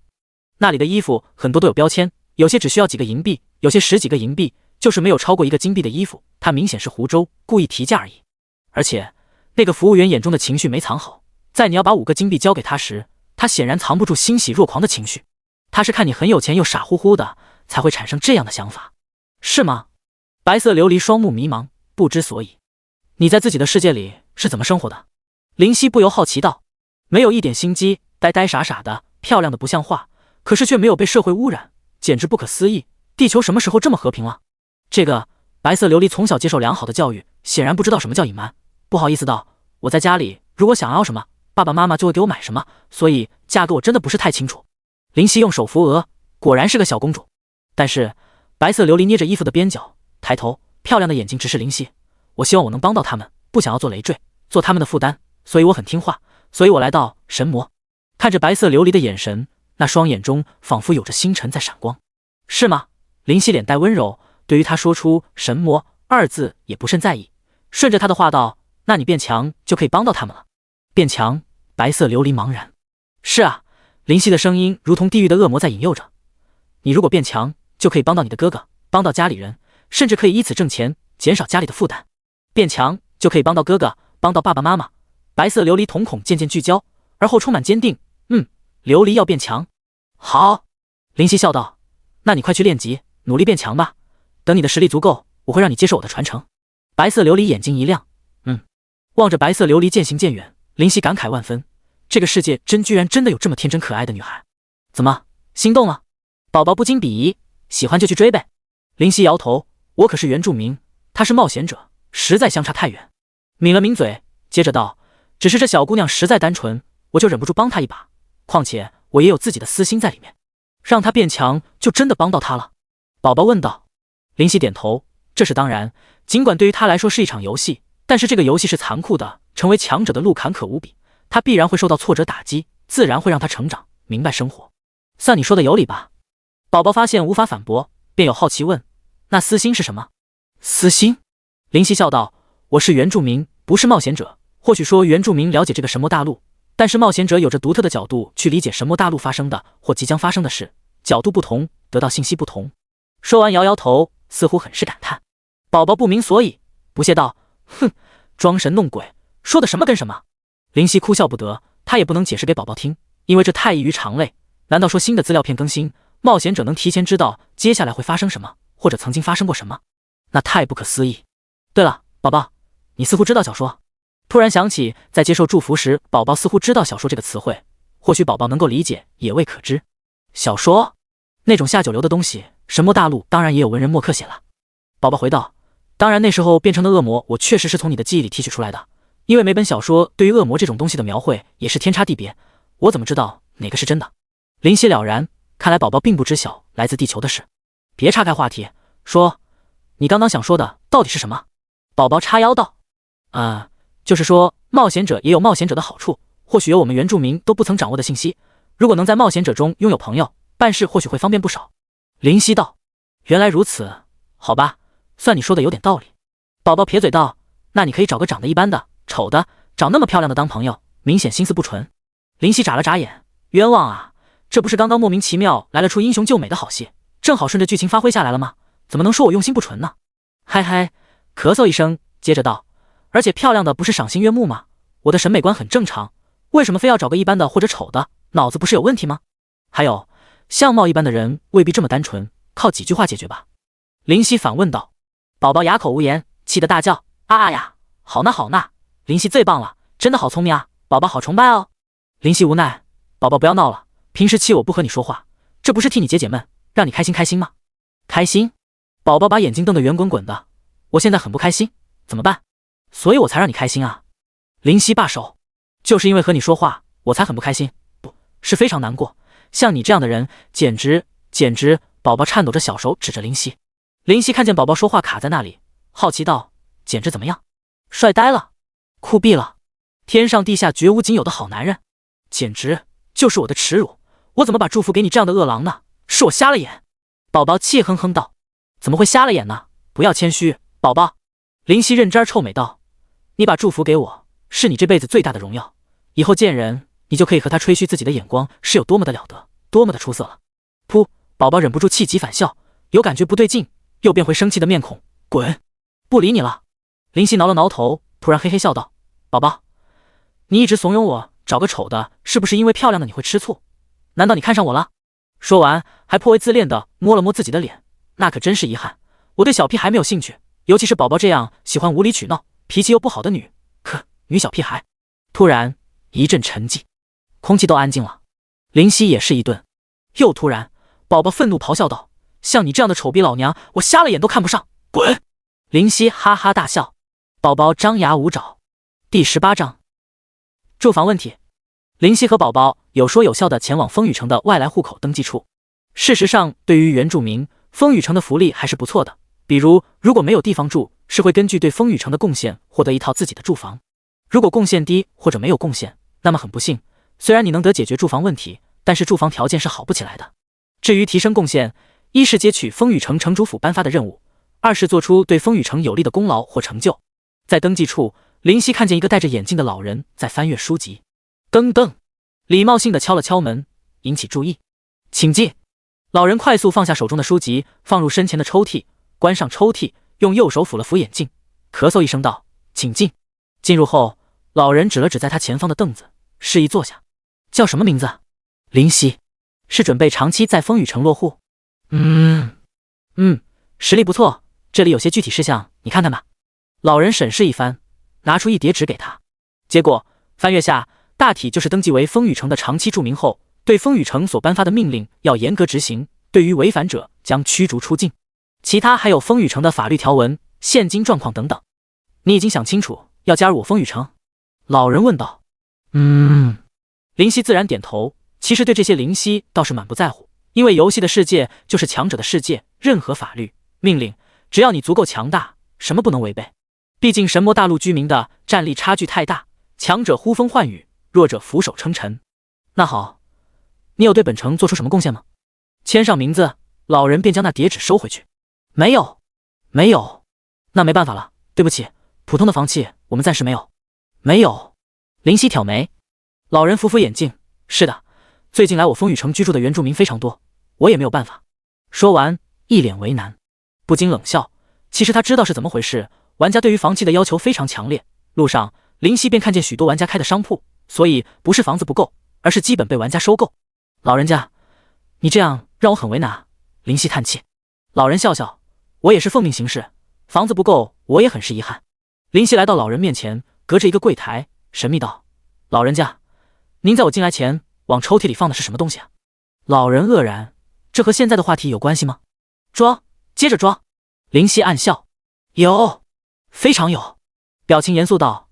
A: 那里的衣服很多都有标签，有些只需要几个银币，有些10几个银币，就是没有超过1个金币的衣服，他明显是胡诌，故意提价而已。而且那个服务员眼中的情绪没藏好，在你要把5个金币交给他时，他显然藏不住欣喜若狂的情绪，他是看你很有钱又傻乎乎的，才会产生这样的想法，是吗？”白色琉璃双目迷茫，不知所以。“你在自己的世界里是怎么生活的？”林夕不由好奇道。“没有一点心机，呆呆傻傻的，漂亮的不像话，可是却没有被社会污染，简直不可思议，地球什么时候这么和平了？”白色琉璃从小接受良好的教育，显然不知道什么叫隐瞒，不好意思道：“我在家里如果想要什么，爸爸妈妈就会给我买什么，所以价格我真的不是太清楚。”林夕用手扶额，果然是个小公主。但是白色琉璃捏着衣服的边角，抬头，漂亮的眼睛直视林夕：“我希望我能帮到他们，不想要做累赘，做他们的负担，所以我很听话，所以我来到神魔。”看着白色琉璃的眼神，那双眼中仿佛有着星辰在闪光。“是吗？”林夕脸带温柔，对于他说出神魔2字也不甚在意，顺着他的话道：“那你变强就可以帮到他们了。”“变强？”白色琉璃茫然。“是啊。”林夕的声音如同地狱的恶魔在引诱着：“你如果变强，就可以帮到你的哥哥，帮到家里人，甚至可以以此挣钱，减少家里的负担。变强就可以帮到哥哥，帮到爸爸妈妈。白色琉璃瞳孔渐渐聚焦，而后充满坚定。琉璃要变强。好，林夕笑道。那你快去练级，努力变强吧。等你的实力足够，我会让你接受我的传承。白色琉璃眼睛一亮。望着白色琉璃渐行渐远，林夕感慨万分。这个世界居然真的有这么天真可爱的女孩。怎么，心动了？宝宝不禁鄙夷。喜欢就去追呗。林夕摇头。我可是原住民，他是冒险者，实在相差太远。抿了抿嘴，接着道，只是这小姑娘实在单纯，我就忍不住帮她一把。况且我也有自己的私心在里面，让她变强就真的帮到她了。宝宝问道。林夕点头。这是当然，尽管对于他来说是一场游戏，但是这个游戏是残酷的，成为强者的路坎坷无比，他必然会受到挫折打击，自然会让他成长，明白生活。算你说的有理吧。宝宝发现无法反驳，便有好奇问，那私心是什么？私心？林夕笑道，我是原住民，不是冒险者。或许说原住民了解这个神魔大陆，但是冒险者有着独特的角度去理解神魔大陆发生的或即将发生的事，角度不同，得到信息不同。说完摇摇头，似乎很是感叹。宝宝不明所以，不屑道，装神弄鬼，说的什么跟什么。林夕哭笑不得，他也不能解释给宝宝听，因为这太异于常类。难道说新的资料片更新，冒险者能提前知道接下来会发生什么，或者曾经发生过什么？那太不可思议。对了，宝宝，你似乎知道小说。突然想起在接受祝福时，宝宝似乎知道小说这个词汇，或许宝宝能够理解，也未可知。小说？那种下九流的东西，神魔大陆当然也有文人墨客写了。宝宝回道，当然那时候变成的恶魔，我确实是从你的记忆里提取出来的，因为每本小说对于恶魔这种东西的描绘也是天差地别，我怎么知道哪个是真的？林夕了然，看来宝宝并不知晓来自地球的事。别岔开话题，说，你刚刚想说的到底是什么？宝宝叉腰道，就是说冒险者也有冒险者的好处，或许有我们原住民都不曾掌握的信息，如果能在冒险者中拥有朋友，办事或许会方便不少。林夕道，原来如此，好吧，算你说的有点道理。宝宝撇嘴道，那你可以找个长得一般的、丑的、长那么漂亮的当朋友，明显心思不纯。林夕眨了眨眼，冤枉啊，这不是刚刚莫名其妙来了出英雄救美的好戏，正好顺着剧情发挥下来了吗？怎么能说我用心不纯呢？嗨嗨，咳嗽一声，接着道，而且漂亮的不是赏心悦目吗？我的审美观很正常，为什么非要找个一般的或者丑的？脑子不是有问题吗？还有，相貌一般的人未必这么单纯，靠几句话解决吧。林夕反问道。宝宝哑口无言，气得大叫，啊呀，好呢好呢，林夕最棒了，真的好聪明啊，宝宝好崇拜哦。林夕无奈，宝宝不要闹了，平时气我不和你说话，这不是替你解解闷，让你开心开心吗？开心？宝宝把眼睛瞪得圆滚滚的，我现在很不开心，怎么办？所以我才让你开心啊。林夕罢手，就是因为和你说话，我才很不开心，不是非常难过，像你这样的人，简直。宝宝颤抖着小手指着林夕。林夕看见宝宝说话卡在那里，好奇道，简直怎么样？帅呆了，酷毙了，天上地下绝无仅有的好男人，简直就是我的耻辱，我怎么把祝福给你这样的恶狼呢？是我瞎了眼。宝宝气哼哼道，怎么会瞎了眼呢？不要谦虚，宝宝。林夕认真臭美道，你把祝福给我，是你这辈子最大的荣耀，以后见人你就可以和他吹嘘自己的眼光是有多么的了得，多么的出色了。噗，宝宝忍不住气急反笑，有感觉不对劲，又变回生气的面孔，滚，不理你了。林夕挠了挠头，突然嘿嘿笑道，宝宝，你一直怂恿我找个丑的，是不是因为漂亮的你会吃醋？难道你看上我了？说完还颇为自恋的摸了摸自己的脸，那可真是遗憾，我对小屁孩没有兴趣，尤其是宝宝这样喜欢无理取闹、脾气又不好的女小屁孩。突然一阵沉寂，空气都安静了，林夕也是一顿。又突然宝宝愤怒咆哮道，像你这样的丑逼老娘，我瞎了眼都看不上，滚！林夕哈哈大笑，宝宝张牙舞爪。第18章住房问题。林夕和宝宝有说有笑地前往风雨城的外来户口登记处。事实上，对于原住民，风雨城的福利还是不错的，比如如果没有地方住，是会根据对风雨城的贡献获得一套自己的住房。如果贡献低或者没有贡献，那么很不幸，虽然你能得解决住房问题，但是住房条件是好不起来的。至于提升贡献，一是接取风雨城城主府颁发的任务，二是做出对风雨城有利的功劳或成就。在登记处，林夕看见一个戴着眼镜的老人在翻阅书籍。噔噔，礼貌性的敲了敲门，引起注意。请进。老人快速放下手中的书籍，放入身前的抽屉，关上抽屉，用右手抚了抚眼镜，咳嗽一声道：“请进。”进入后，老人指了指在他前方的凳子，示意坐下。叫什么名字？林夕。是准备长期在风雨城落户？实力不错，这里有些具体事项，你看看吧。老人审视一番，拿出一叠纸给他。结果翻阅下，大体就是登记为风雨城的长期住民后，对风雨城所颁发的命令要严格执行，对于违反者将驱逐出境。其他还有风雨城的法律条文、现金状况等等。你已经想清楚要加入我风雨城？老人问道。林夕自然点头。其实对这些林夕倒是满不在乎，因为游戏的世界就是强者的世界，任何法律命令，只要你足够强大，什么不能违背？毕竟神魔大陆居民的战力差距太大，强者呼风唤雨，弱者俯首称臣。那好，你有对本城做出什么贡献吗？签上名字，老人便将那叠纸收回去。没有。那没办法了，对不起，普通的房契我们暂时没有。没有。林夕挑眉。老人扶扶眼镜，是的，最近来我风雨城居住的原住民非常多，我也没有办法。说完，一脸为难，不禁冷笑。其实他知道是怎么回事，玩家对于房契的要求非常强烈。路上，林夕便看见许多玩家开的商铺，所以不是房子不够，而是基本被玩家收购。老人家，你这样让我很为难啊。林夕叹气。老人笑笑，我也是奉命行事，房子不够我也很是遗憾。林夕来到老人面前，隔着一个柜台，神秘道：老人家，您在我进来前往抽屉里放的是什么东西啊？老人愕然，这和现在的话题有关系吗？装，接着装。林夕暗笑，有，非常有。表情严肃道：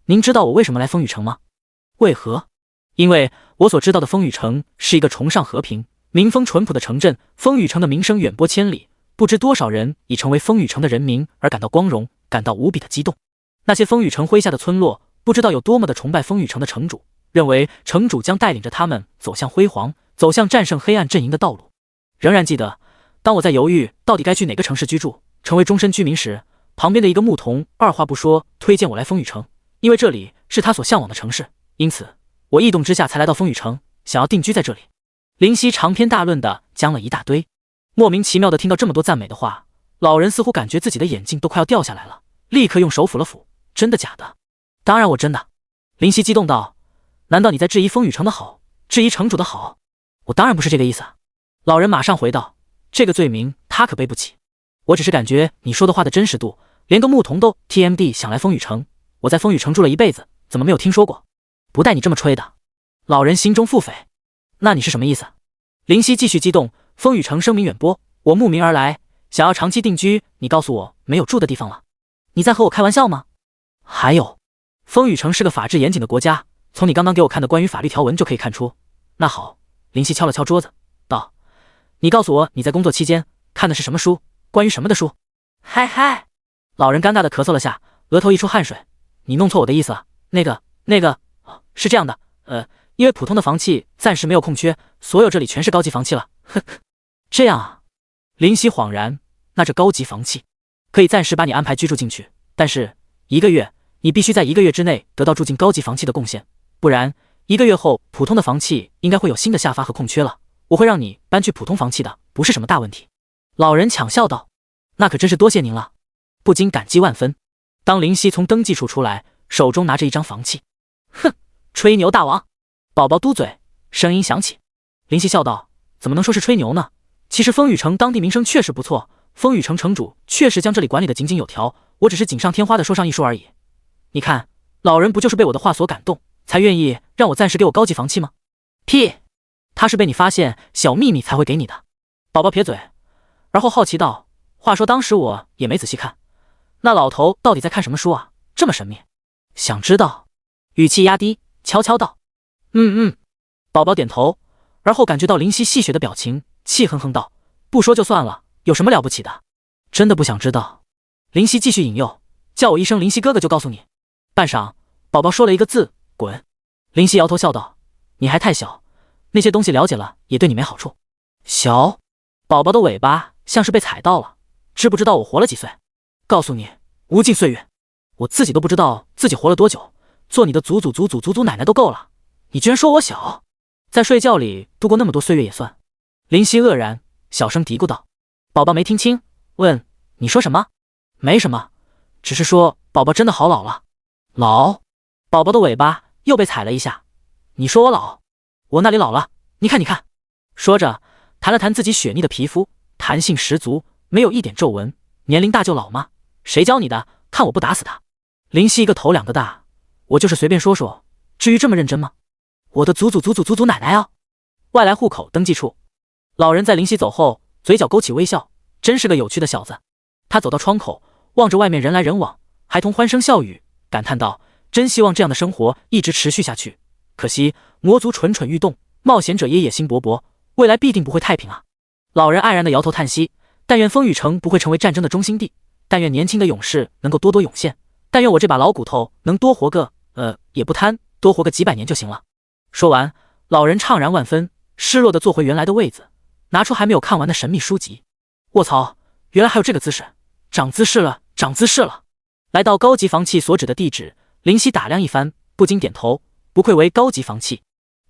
A: 您知道我为什么来风雨城吗？为何？因为我所知道的风雨城是一个崇尚和平、民风淳朴的城镇，风雨城的名声远播千里，不知多少人已成为风雨城的人民而感到光荣，感到无比的激动。那些风雨城麾下的村落，不知道有多么的崇拜风雨城的城主，认为城主将带领着他们走向辉煌，走向战胜黑暗阵营的道路。仍然记得，当我在犹豫到底该去哪个城市居住，成为终身居民时，旁边的一个牧童二话不说推荐我来风雨城，因为这里是他所向往的城市，因此我异动之下才来到风雨城，想要定居在这里。林夕长篇大论的讲了一大堆，莫名其妙的听到这么多赞美的话，老人似乎感觉自己的眼镜都快要掉下来了，立刻用手抚了抚。真的假的？当然我真的。林夕激动道：难道你在质疑风雨城的好，质疑城主的好？我当然不是这个意思。老人马上回道：这个罪名他可背不起，我只是感觉你说的话的真实度，连个牧童都 TMD 想来风雨城，我在风雨城住了一辈子，怎么没有听说过？不带你这么吹的。老人心中腹诽，那你是什么意思？林夕继续激动，风雨城声名远播，我慕名而来，想要长期定居，你告诉我没有住的地方了，你在和我开玩笑吗？还有，风雨城是个法制严谨的国家，从你刚刚给我看的关于法律条文就可以看出。那好，林夕敲了敲桌子道：你告诉我你在工作期间看的是什么书，关于什么的书？嗨嗨，老人尴尬的咳嗽了下，额头一出汗水。你弄错我的意思了，那个是这样的，因为普通的房契暂时没有空缺，所有这里全是高级房契了。呵呵，这样啊。林夕恍然，那这高级房契可以暂时把你安排居住进去，但是1个月，你必须在1个月之内得到住进高级房契的贡献，不然1个月后普通的房契应该会有新的下发和空缺了，我会让你搬去普通房契的，不是什么大问题。老人抢笑道：那可真是多谢您了，不禁感激万分。当林夕从登记处出来，手中拿着一张房契。哼，吹牛大王。宝宝嘟嘴，声音响起。林夕笑道：怎么能说是吹牛呢？其实风雨城当地名声确实不错，风雨城城主确实将这里管理的井井有条，我只是锦上添花的说上一说而已。你看，老人不就是被我的话所感动，才愿意让我暂时给我高级房契吗？屁，他是被你发现小秘密才会给你的。宝宝撇嘴，而后好奇道：话说当时我也没仔细看，那老头到底在看什么书啊？这么神秘。想知道？语气压低，悄悄道：宝宝点头，而后感觉到林夕戏谑的表情，气哼哼道：不说就算了，有什么了不起的？真的不想知道。林夕继续引诱：叫我一声林夕哥哥就告诉你。半晌，宝宝说了一个字：滚。林夕摇头笑道：你还太小，那些东西了解了也对你没好处。小？宝宝的尾巴像是被踩到了，知不知道我活了几岁？告诉你，无尽岁月。我自己都不知道自己活了多久，做你的祖祖奶奶都够了，你居然说我小？在睡觉里度过那么多岁月也算。林夕愕然，小声嘀咕道。宝宝没听清，问：你说什么？没什么，只是说宝宝真的好老了。老？宝宝的尾巴又被踩了一下。你说我老？我那里老了？你看你看。说着弹了弹自己雪腻的皮肤，弹性十足，没有一点皱纹。年龄大就老吗？谁教你的？看我不打死他！林夕一个头两个大，我就是随便说说，至于这么认真吗？我的祖祖奶奶啊！外来户口登记处，老人在林夕走后，嘴角勾起微笑，真是个有趣的小子。他走到窗口，望着外面人来人往，孩童欢声笑语，感叹道：真希望这样的生活一直持续下去。可惜魔族蠢蠢欲动，冒险者也野心勃勃，未来必定不会太平啊！老人黯然的摇头叹息，但愿风雨城不会成为战争的中心地，但愿年轻的勇士能够多多涌现，但愿我这把老骨头能多活个也不贪，多活个几百年就行了。说完，老人怅然万分，失落的坐回原来的位子，拿出还没有看完的神秘书籍。卧槽，原来还有这个姿势，长姿势了，长姿势了！来到高级房契所指的地址，林夕打量一番，不禁点头，不愧为高级房契。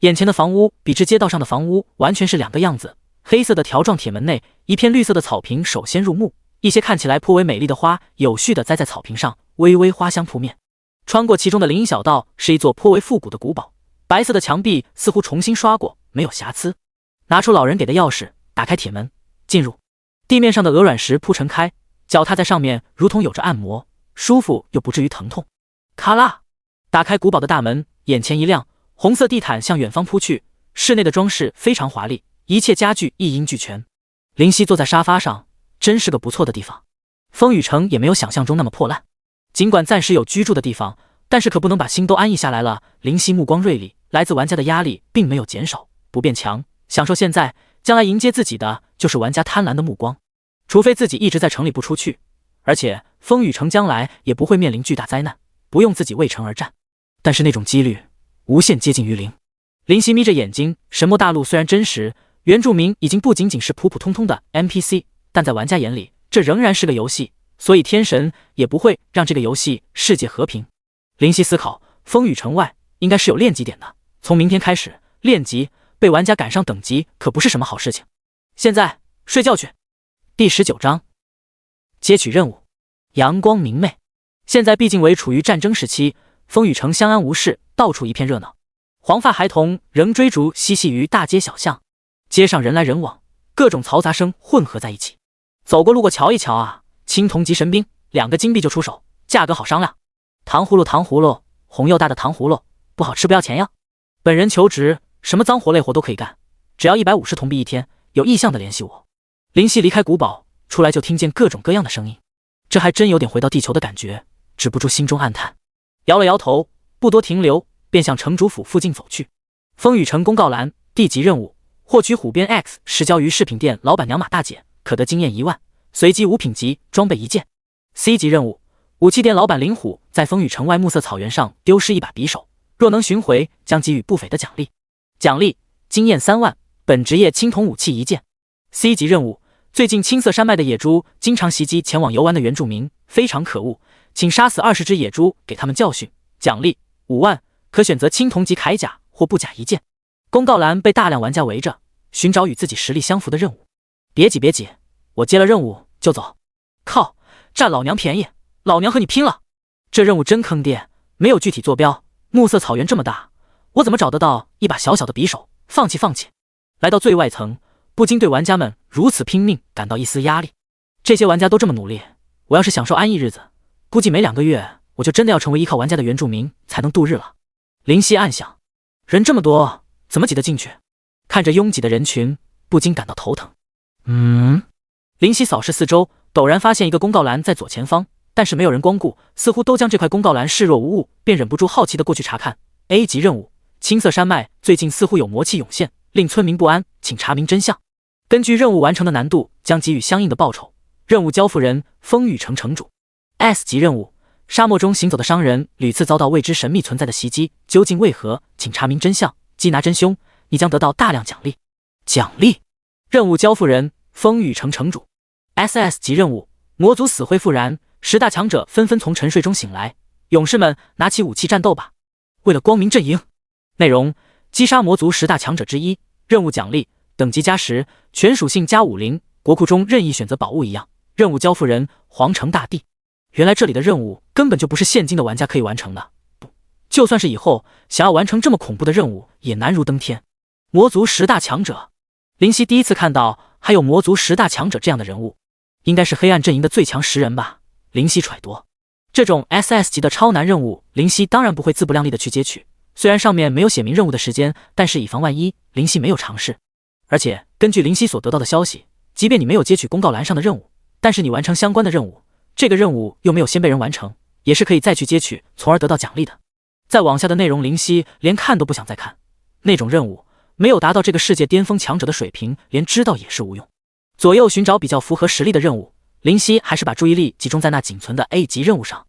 A: 眼前的房屋比之街道上的房屋完全是两个样子。黑色的条状铁门内，一片绿色的草坪首先入目，一些看起来颇为美丽的花有序地栽在草坪上，微微花香扑面。穿过其中的林荫小道，是一座颇为复古的古堡，白色的墙壁似乎重新刷过，没有瑕疵。拿出老人给的钥匙，打开铁门，进入。地面上的鹅卵石铺陈开，脚踏在上面如同有着按摩，舒服又不至于疼痛。咔啦，打开古堡的大门，眼前一亮，红色地毯向远方铺去，室内的装饰非常华丽，一切家具一应俱全。林夕坐在沙发上，真是个不错的地方。风雨城也没有想象中那么破烂，尽管暂时有居住的地方，但是可不能把心都安逸下来了。林夕目光锐利，来自玩家的压力并没有减少，不变强，享受现在，将来迎接自己的就是玩家贪婪的目光。除非自己一直在城里不出去，而且风雨城将来也不会面临巨大灾难，不用自己为城而战，但是那种几率无限接近于零。林夕眯着眼睛，神魔大陆虽然真实，原住民已经不仅仅是普普通通的 NPC， 但在玩家眼里，这仍然是个游戏，所以天神也不会让这个游戏世界和平。林夕思考，风雨城外应该是有练级点的，从明天开始练级，被玩家赶上等级可不是什么好事情。现在睡觉去。第19章，接取任务。阳光明媚，现在毕竟为处于战争时期，风雨城相安无事，到处一片热闹。黄发孩童仍追逐嬉戏于大街小巷，街上人来人往，各种嘈杂声混合在一起。走过路过瞧一瞧啊，青铜级神兵2个金币就出手，价格好商量。糖葫芦糖葫芦，红又大的糖葫芦，不好吃不要钱呀。本人求职，什么脏活累活都可以干，只要150铜币一天，有意向的联系我。林夕离开古堡，出来就听见各种各样的声音，这还真有点回到地球的感觉，止不住心中暗叹，摇了摇头，不多停留，便向城主府附近走去。风雨城公告栏，地级任务：获取虎鞭 X 实交于饰品店老板娘马大姐，可得经验1万，随机5品级装备1件。C 级任务：武器店老板林虎在风雨城外暮色草原上丢失一把匕首，若能寻回，将给予不菲的奖励。奖励：经验3万，本职业青铜武器1件。C 级任务：最近青色山脉的野猪经常袭击前往游玩的原住民，非常可恶，请杀死20只野猪给他们教训。奖励5万，可选择青铜级铠甲或布甲1件。公告栏被大量玩家围着，寻找与自己实力相符的任务。别急别急，我接了任务就走。靠，占老娘便宜，老娘和你拼了！这任务真坑爹，没有具体坐标，暮色草原这么大，我怎么找得到一把小小的匕首？放弃放弃。来到最外层，不禁对玩家们如此拼命感到一丝压力。这些玩家都这么努力，我要是享受安逸日子，估计没2个月我就真的要成为依靠玩家的原住民才能度日了。林夕暗想，人这么多，怎么挤得进去？看着拥挤的人群，不禁感到头疼。林夕扫视四周，陡然发现一个公告栏在左前方，但是没有人光顾，似乎都将这块公告栏视若无物，便忍不住好奇地过去查看。A 级任务：青色山脉最近似乎有魔气涌现，令村民不安，请查明真相。根据任务完成的难度，将给予相应的报酬。任务交付人：风雨城城主。S 级任务：沙漠中行走的商人屡次遭到未知神秘存在的袭击，究竟为何？请查明真相，缉拿真凶，你将得到大量奖励。奖励。任务交付人：风雨城城主。SS 级任务：魔族死灰复燃，10大强者纷纷从沉睡中醒来，勇士们拿起武器战斗吧，为了光明阵营。内容：击杀魔族10大强者之一。任务奖励：等级加10，全属性加50，国库中任意选择宝物一样。任务交付人：皇城大帝。原来这里的任务根本就不是现今的玩家可以完成的。不，就算是以后想要完成这么恐怖的任务，也难如登天。魔族10大强者，林夕第一次看到还有魔族10大强者这样的人物，应该是黑暗阵营的最强10人吧。林夕揣度，这种 SS 级的超难任务，林夕当然不会自不量力的去接取。虽然上面没有写明任务的时间，但是以防万一，林夕没有尝试。而且根据林夕所得到的消息，即便你没有接取公告栏上的任务，但是你完成相关的任务，这个任务又没有先被人完成，也是可以再去接取，从而得到奖励的。再往下的内容，林夕连看都不想再看。那种任务没有达到这个世界巅峰强者的水平，连知道也是无用。左右寻找比较符合实力的任务，林夕还是把注意力集中在那仅存的 A 级任务上。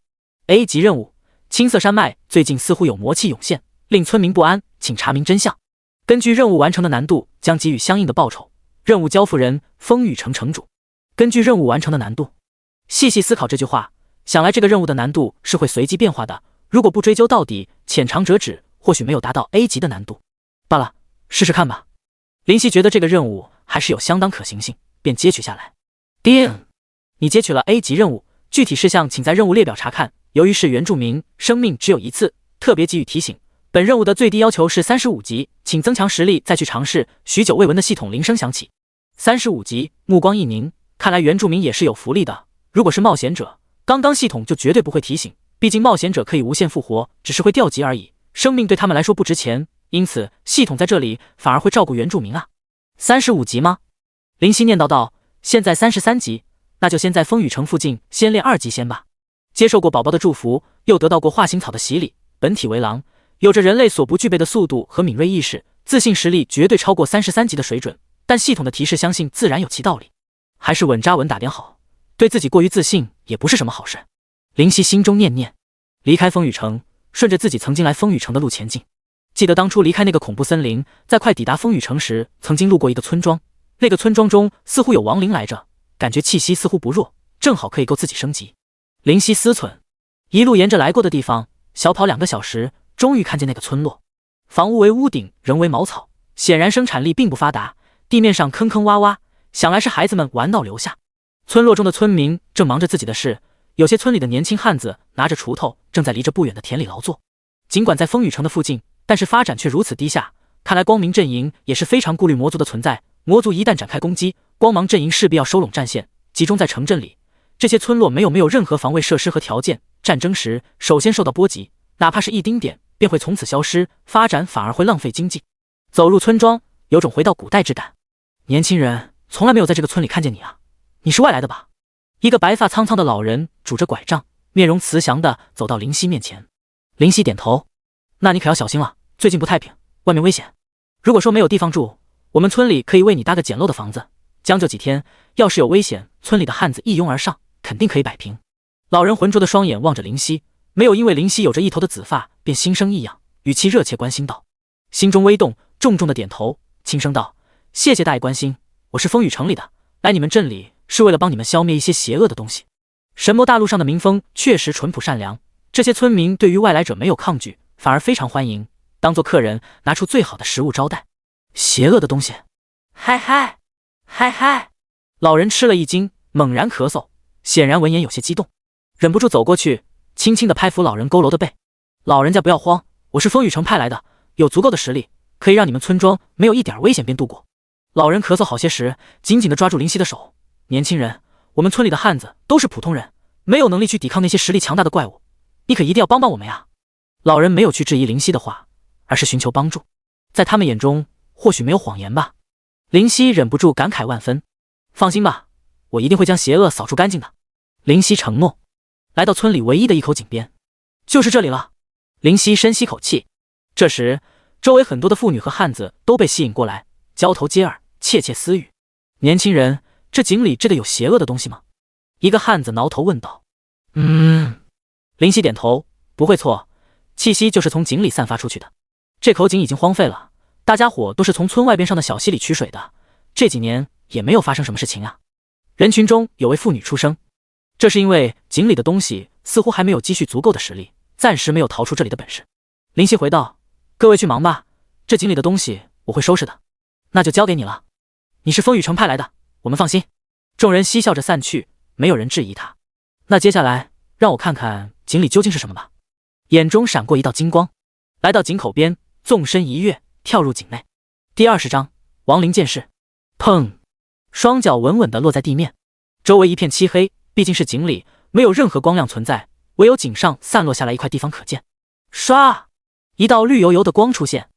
A: A 级任务：青色山脉最近似乎有魔气涌现，令村民不安，请查明真相。根据任务完成的难度，将给予相应的报酬。任务交付人：风雨城城主。根据任务完成的难度，细细思考这句话，想来这个任务的难度是会随机变化的。如果不追究到底，浅尝辄止，或许没有达到 A 级的难度。罢了，试试看吧。林夕觉得这个任务还是有相当可行性，便接取下来。叮，你接取了 A 级任务，具体事项请在任务列表查看。由于是原住民，生命只有一次，特别给予提醒。本任务的最低要求是35级，请增强实力再去尝试。许久未闻的系统铃声响起。35级，目光一凝，看来原住民也是有福利的。如果是冒险者，刚刚系统就绝对不会提醒，毕竟冒险者可以无限复活，只是会掉级而已，生命对他们来说不值钱，因此系统在这里反而会照顾原住民啊。35级吗？林夕念叨道，现在33级，那就先在风雨城附近先练2级先吧。接受过宝宝的祝福，又得到过化形草的洗礼，本体为狼，有着人类所不具备的速度和敏锐意识，自信实力绝对超过33级的水准，但系统的提示相信自然有其道理，还是稳扎稳打点好，对自己过于自信也不是什么好事。林夕心中念念，离开风雨城，顺着自己曾经来风雨城的路前进。记得当初离开那个恐怖森林，在快抵达风雨城时，曾经路过一个村庄，那个村庄中似乎有亡灵来着，感觉气息似乎不弱，正好可以够自己升级。林夕思忖，一路沿着来过的地方小跑2个小时，终于看见那个村落。房屋为屋顶，人为茅草，显然生产力并不发达，地面上坑坑洼洼，想来是孩子们玩闹留下。村落中的村民正忙着自己的事，有些村里的年轻汉子拿着锄头，正在离着不远的田里劳作。尽管在风雨城的附近，但是发展却如此低下，看来光明阵营也是非常顾虑魔族的存在。魔族一旦展开攻击，光芒阵营势必要收拢战线，集中在城镇里。这些村落没有任何防卫设施和条件，战争时首先受到波及，哪怕是一丁点，便会从此消失，发展反而会浪费经济。走入村庄，有种回到古代之感。年轻人，从来没有在这个村里看见你啊，你是外来的吧？一个白发苍苍的老人拄着拐杖，面容慈祥地走到林夕面前。林夕点头，那你可要小心了，最近不太平，外面危险。如果说没有地方住，我们村里可以为你搭个简陋的房子，将就几天，要是有危险，村里的汉子一拥而上，肯定可以摆平。老人浑浊的双眼望着林夕，没有因为林夕有着一头的紫发便心生异样，语气热切关心道。心中微动，重重的点头，轻声道，谢谢大爷关心，我是风雨城里的，来你们镇里是为了帮你们消灭一些邪恶的东西。神魔大陆上的民风确实淳朴善良，这些村民对于外来者没有抗拒，反而非常欢迎，当做客人拿出最好的食物招待。邪恶的东西？嗨嗨嗨嗨！老人吃了一惊，猛然咳嗽，显然闻言有些激动，忍不住走过去，轻轻地拍扶老人佝偻的背。老人家不要慌，我是风雨城派来的，有足够的实力，可以让你们村庄没有一点危险便度过。老人咳嗽好些时，紧紧地抓住林夕的手。年轻人，我们村里的汉子都是普通人，没有能力去抵抗那些实力强大的怪物，你可一定要帮帮我们呀！老人没有去质疑林夕的话，而是寻求帮助。在他们眼中，或许没有谎言吧。林夕忍不住感慨万分。放心吧，我一定会将邪恶扫除干净的。林夕承诺。来到村里唯一的一口井边，就是这里了。林夕深吸口气。这时，周围很多的妇女和汉子都被吸引过来，交头接耳，窃窃私语。年轻人，这井里真的有邪恶的东西吗？一个汉子挠头问道。林夕点头，不会错，气息就是从井里散发出去的。这口井已经荒废了，大家伙都是从村外边上的小溪里取水的，这几年也没有发生什么事情啊。人群中有位妇女出声，这是因为井里的东西似乎还没有积蓄足够的实力，暂时没有逃出这里的本事。林夕回道，各位去忙吧，这井里的东西我会收拾的。那就交给你了，你是风雨城派来的，我们放心。众人嬉笑着散去，没有人质疑他。那接下来让我看看井里究竟是什么吧。眼中闪过一道金光，来到井口边，纵身一跃，跳入井内。第20章亡灵剑士。砰！双脚稳稳地落在地面，周围一片漆黑，毕竟是井里，没有任何光亮存在，唯有井上散落下来一块地方可见。唰！一道绿油油的光出现。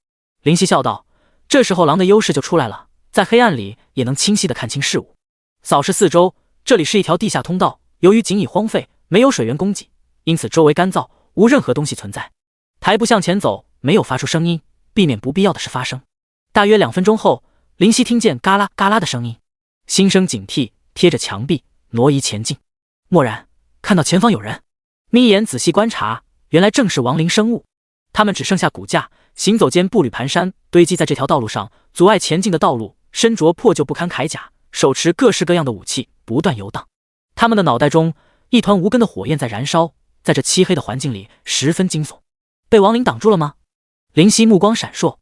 A: 林夕笑道：“这时候狼的优势就出来了，在黑暗里也能清晰地看清事物。”扫视四周，这里是一条地下通道，由于井已荒废，没有水源供给，因此周围干燥，无任何东西存在。抬步向前走，没有发出声音，避免不必要的事发生。大约2分钟后，林夕听见嘎啦嘎啦的声音，心生警惕，贴着墙壁挪移前进。蓦然看到前方有人，眯眼仔细观察，原来正是亡灵生物。他们只剩下骨架，行走间步履蹒跚，堆积在这条道路上，阻碍前进的道路。身着破旧不堪铠甲，手持各式各样的武器，不断游荡。他们的脑袋中一团无根的火焰在燃烧，在这漆黑的环境里十分惊悚。被亡灵挡住了吗？林夕目光闪烁。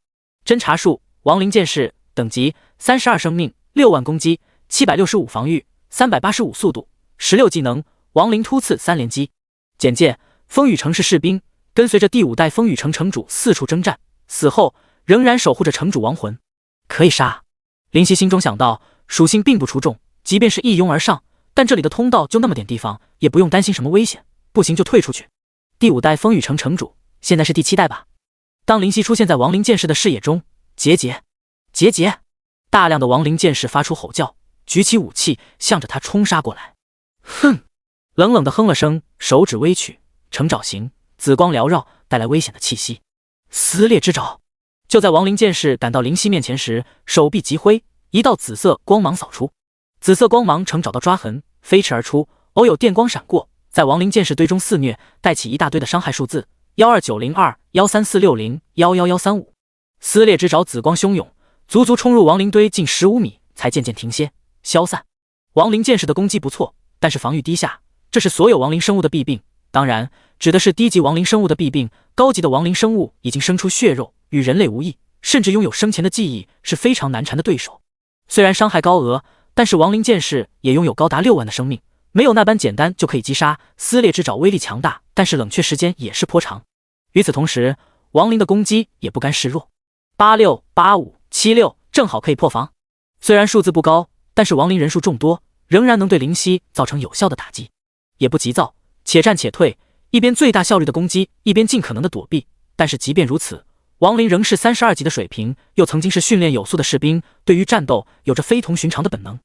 A: 侦查术：亡灵剑士，等级32生命，6万攻击，765防御，385速度，16技能，亡灵突刺3连击。简介：风雨城市士兵，跟随着第5代风雨城城主四处征战，死后仍然守护着城主亡魂。可以杀。林夕心中想到，属性并不出众，即便是一拥而上，但这里的通道就那么点地方，也不用担心什么危险，不行就退出去。第5代风雨城城主，现在是第7代吧？当林夕出现在亡灵剑士的视野中，结节！大量的亡灵剑士发出吼叫，举起武器向着他冲杀过来。哼！冷冷的哼了声，手指微曲，成爪形，紫光缭绕，带来危险的气息。撕裂之爪！就在亡灵剑士赶到林夕面前时，手臂急挥，一道紫色光芒扫出，紫色光芒呈找到抓痕，飞驰而出，偶有电光闪过，在亡灵剑士堆中肆虐，带起一大堆的伤害数字：12902、13460、11135。撕裂之爪紫光汹涌，足足冲入亡灵堆近15米，才渐渐停歇消散。亡灵剑士的攻击不错，但是防御低下，这是所有亡灵生物的弊病，当然指的是低级亡灵生物的弊病。高级的亡灵生物已经生出血肉，与人类无异，甚至拥有生前的记忆，是非常难缠的对手。虽然伤害高额，但是亡灵剑士也拥有高达6万的生命，没有那般简单就可以击杀。撕裂之爪威力强大，但是冷却时间也是颇长。与此同时，亡灵的攻击也不甘示弱，86、85、76正好可以破防。虽然数字不高，但是亡灵人数众多，仍然能对灵犀造成有效的打击。也不急躁，且战且退，一边最大效率的攻击，一边尽可能的躲避。但是即便如此，亡灵仍是32级的水平，又曾经是训练有素的士兵，对于战斗有着非同寻常的本能。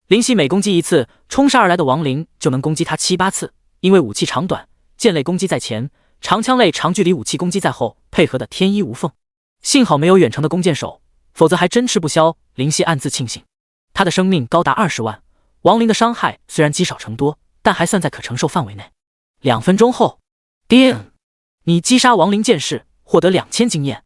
A: 林夕每攻击一次，冲杀而来的亡灵就能攻击他7、8次。因为武器长短，剑类攻击在前，长枪类长距离武器攻击在后，配合的天衣无缝。幸好没有远程的弓箭手，否则还真吃不消。林夕暗自庆幸，他的生命高达20万，亡灵的伤害虽然积少成多，但还算在可承受范围内。2分钟后，叮！你击杀亡灵剑士，获得2000经验。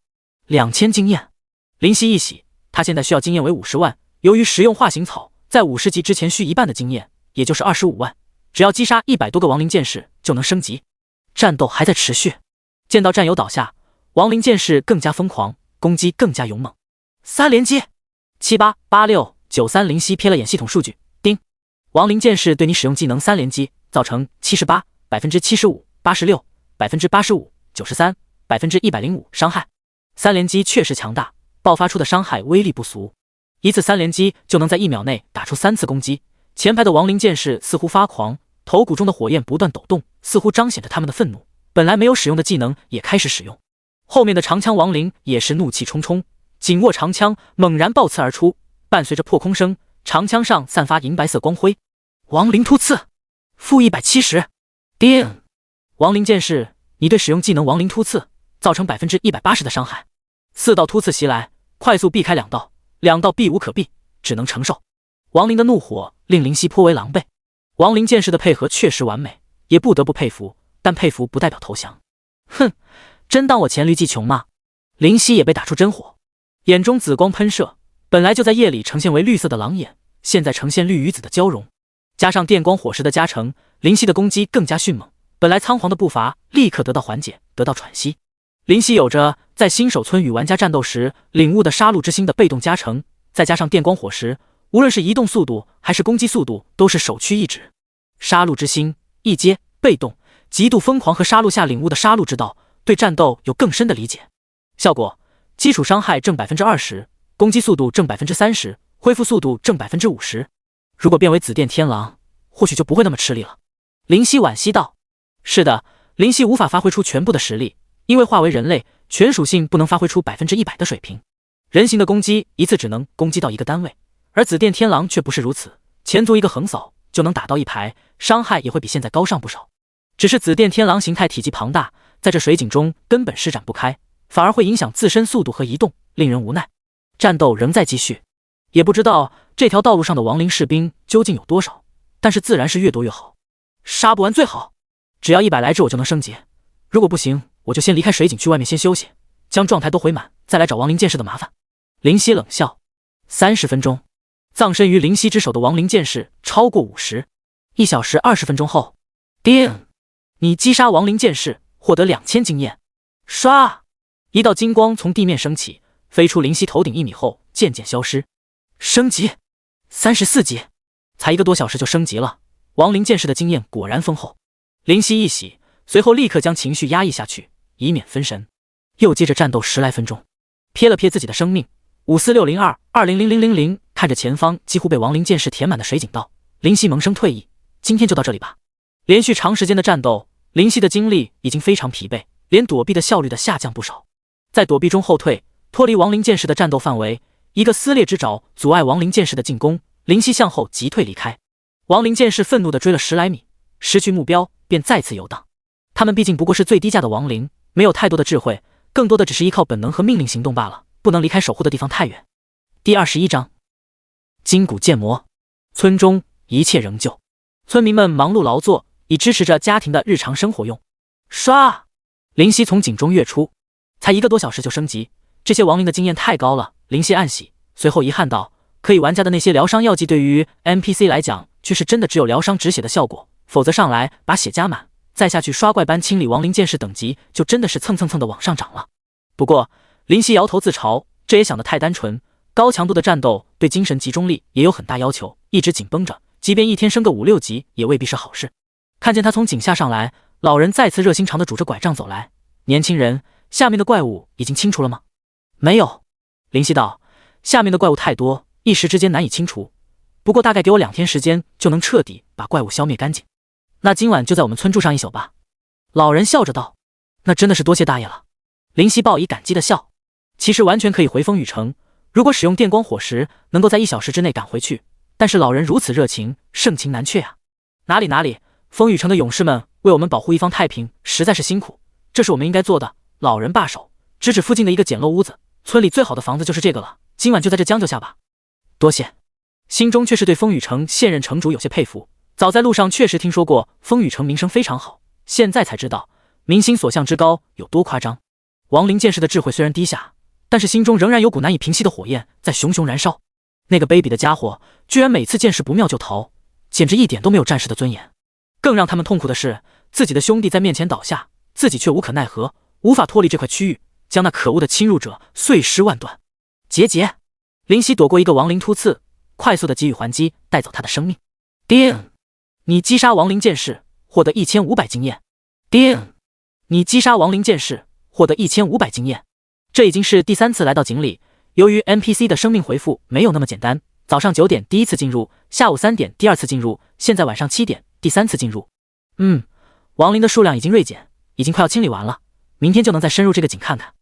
A: 2000经验，林夕一喜，他现在需要经验为50万。由于食用化形草，在50级之前需1半的经验，也就是25万。只要击杀100多个亡灵剑士就能升级。战斗还在持续，见到战友倒下，亡灵剑士更加疯狂，攻击更加勇猛。3连击，78、86、93。林夕瞥了眼系统数据，叮！亡灵剑士对你使用技能3连击，造成78%、75%、86%、85%、93%、105%伤害。3连击确实强大，爆发出的伤害威力不俗。一次3连击就能在1秒内打出3次攻击。前排的亡灵剑士似乎发狂，头骨中的火焰不断抖动，似乎彰显着他们的愤怒。本来没有使用的技能也开始使用。后面的长枪亡灵也是怒气冲冲，紧握长枪猛然爆刺而出，伴随着破空声，长枪上散发银白色光辉。亡灵突刺，负170。叮！亡灵剑士，你对使用技能亡灵突刺造成180%的伤害。4道突刺袭来，快速避开2道，2道避无可避，只能承受。亡灵的怒火令林夕颇为狼狈。亡灵剑士的配合确实完美，也不得不佩服，但佩服不代表投降。哼，真当我黔驴技穷吗？林夕也被打出真火，眼中紫光喷射，本来就在夜里呈现为绿色的狼眼，现在呈现绿与紫的交融，加上电光火石的加成，林夕的攻击更加迅猛。本来仓皇的步伐立刻得到缓解，得到喘息。林夕有着在新手村与玩家战斗时领悟的杀戮之心的被动加成，再加上电光火石，无论是移动速度还是攻击速度都是首屈一指。杀戮之心一阶被动，极度疯狂和杀戮下领悟的杀戮之道，对战斗有更深的理解。效果：基础伤害正 20%， 攻击速度正 30%， 恢复速度正 50%。如果变为紫电天狼，或许就不会那么吃力了。林夕惋惜道：是的，林夕无法发挥出全部的实力，因为化为人类，全属性不能发挥出100%的水平。人形的攻击一次只能攻击到一个单位，而紫电天狼却不是如此，前足一个横扫就能打到一排，伤害也会比现在高上不少。只是紫电天狼形态体积庞大，在这水井中根本施展不开，反而会影响自身速度和移动，令人无奈。战斗仍在继续，也不知道这条道路上的亡灵士兵究竟有多少，但是自然是越多越好，杀不完最好。只要100来只我就能升级，如果不行，我就先离开水井去外面先休息，将状态都回满，再来找亡灵剑士的麻烦。林夕冷笑。30分钟，葬身于林夕之手的亡灵剑士超过50。1小时20分钟后，叮！你击杀亡灵剑士，获得2000经验。唰！一道金光从地面升起，飞出林夕头顶1米后渐渐消失。升级34级，才1个多小时就升级了，亡灵剑士的经验果然丰厚。林夕一喜，随后立刻将情绪压抑下去，以免分神。又接着战斗10来分钟，瞥了瞥自己的生命，54602200000，看着前方几乎被亡灵剑士填满的水井道，林夕萌生退意，今天就到这里吧。连续长时间的战斗，林夕的精力已经非常疲惫，连躲避的效率的下降不少。在躲避中后退，脱离亡灵剑士的战斗范围，一个撕裂之爪阻碍亡灵剑士的进攻，林夕向后急退离开。亡灵剑士愤怒地追了10来米，失去目标便再次游荡。他们毕竟不过是最低价的亡灵，没有太多的智慧，更多的只是依靠本能和命令行动罢了，不能离开守护的地方太远。第21章筋骨剑魔。村中一切仍旧，村民们忙碌劳作，以支持着家庭的日常生活用。唰！林夕从井中跃出，才1个多小时就升级，这些亡灵的经验太高了，林夕暗喜，随后遗憾道：可以玩家的那些疗伤药剂对于 NPC 来讲却是真的只有疗伤止血的效果，否则上来把血加满，再下去刷怪般清理亡灵剑士等级，就真的是蹭蹭蹭的往上涨了。不过林夕摇头自嘲，这也想得太单纯，高强度的战斗对精神集中力也有很大要求，一直紧绷着，即便一天升个5、6级也未必是好事。看见他从井下上来，老人再次热心肠的拄着拐杖走来。年轻人，下面的怪物已经清除了吗？没有。林夕道，下面的怪物太多，一时之间难以清除，不过大概给我2天时间就能彻底把怪物消灭干净。那今晚就在我们村住上一宿吧。老人笑着道。那真的是多谢大爷了。林夕报以感激的笑。其实完全可以回风雨城，如果使用电光火石能够在1小时之内赶回去，但是老人如此热情，盛情难却啊。哪里，风雨城的勇士们为我们保护一方太平实在是辛苦，这是我们应该做的。老人罢手，指指附近的一个简陋屋子，村里最好的房子就是这个了，今晚就在这将就下吧。多谢。心中却是对风雨城现任城主有些佩服，早在路上确实听说过风雨城名声非常好，现在才知道民心所向之高有多夸张。亡灵剑士的智慧虽然低下，但是心中仍然有股难以平息的火焰在熊熊燃烧。那个卑鄙的家伙居然每次见势不妙就逃，简直一点都没有战士的尊严。更让他们痛苦的是，自己的兄弟在面前倒下，自己却无可奈何，无法脱离这块区域，将那可恶的侵入者碎尸万段。结！林夕躲过一个亡灵突刺，快速的给予还击，带走他的生命。叮！你击杀亡灵剑士，获得1500经验。叮！你击杀亡灵剑士，获得1500经验。这已经是第3次来到井里，由于 NPC 的生命回复没有那么简单，早上9点第一次进入，下午3点第2次进入，现在晚上7点第3次进入。亡灵的数量已经锐减，已经快要清理完了，明天就能再深入这个井看看。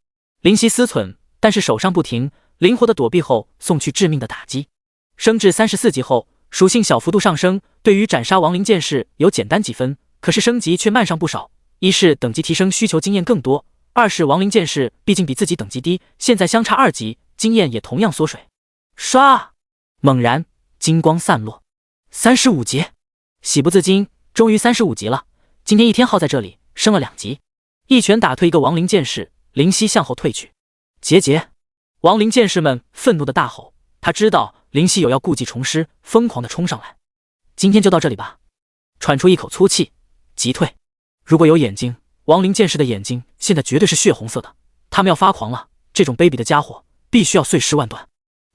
A: 林夕思忖，但是手上不停，灵活的躲避后送去致命的打击。升至34级后，属性小幅度上升，对于斩杀亡灵剑士有简单几分，可是升级却慢上不少。一是等级提升需求经验更多，二是亡灵剑士毕竟比自己等级低，现在相差2级，经验也同样缩水。唰！猛然金光散落，35级，喜不自禁，终于35级了。今天一天耗在这里，升了2级。一拳打退一个亡灵剑士，林夕向后退去。结！亡灵剑士们愤怒的大吼，他知道林夕有要故技重施，疯狂的冲上来。今天就到这里吧。喘出一口粗气，急退。如果有眼睛，亡灵剑士的眼睛现在绝对是血红色的，他们要发狂了，这种卑鄙的家伙必须要碎尸万段。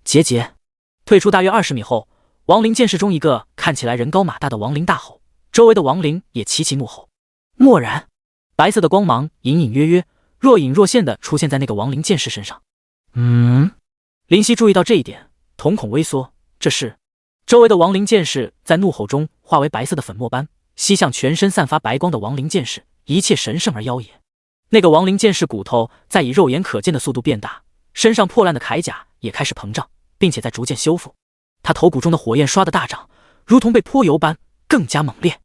A: 结！退出大约20米后，亡灵剑士中一个看起来人高马大的亡灵大吼，周围的亡灵也齐齐怒吼。蓦然，白色的光芒隐隐约约、若隐若现地出现在那个亡灵剑士身上。林夕注意到这一点，瞳孔微缩。这是周围的亡灵剑士在怒吼中化为白色的粉末般吸向全身散发白光的亡灵剑士，一切神圣而妖冶。那个亡灵剑士骨头在以肉眼可见的速度变大，身上破烂的铠甲也开始膨胀，并且在逐渐修复。他头骨中的火焰刷的大涨，如同被泼油般更加猛烈。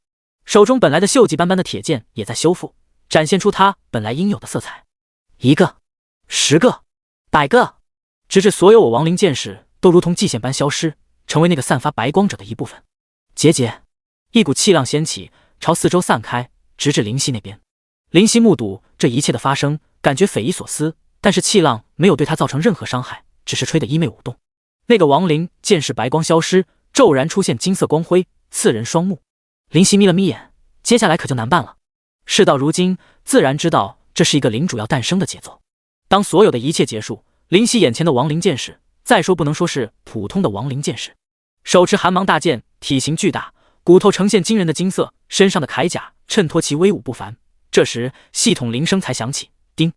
A: 手中本来的锈迹斑斑的铁剑也在修复，展现出他本来应有的色彩。1个、10个、100个，直至所有我亡灵剑士都如同季线般消失，成为那个散发白光者的一部分。结节，一股气浪掀起，朝四周散开，直至灵犀那边。灵犀目睹这一切的发生，感觉匪夷所思，但是气浪没有对他造成任何伤害，只是吹得衣袂舞动。那个亡灵剑士白光消失，骤然出现金色光辉，刺人双目。灵犀眯了眯眼，接下来可就难办了。事到如今，自然知道这是一个灵主要诞生的节奏。当所有的一切结束，灵犀眼前的亡灵剑士，再说不能说是普通的亡灵剑士，手持寒芒大剑，体型巨大，骨头呈现惊人的金色，身上的铠甲衬托其威武不凡。这时系统铃声才响起，叮！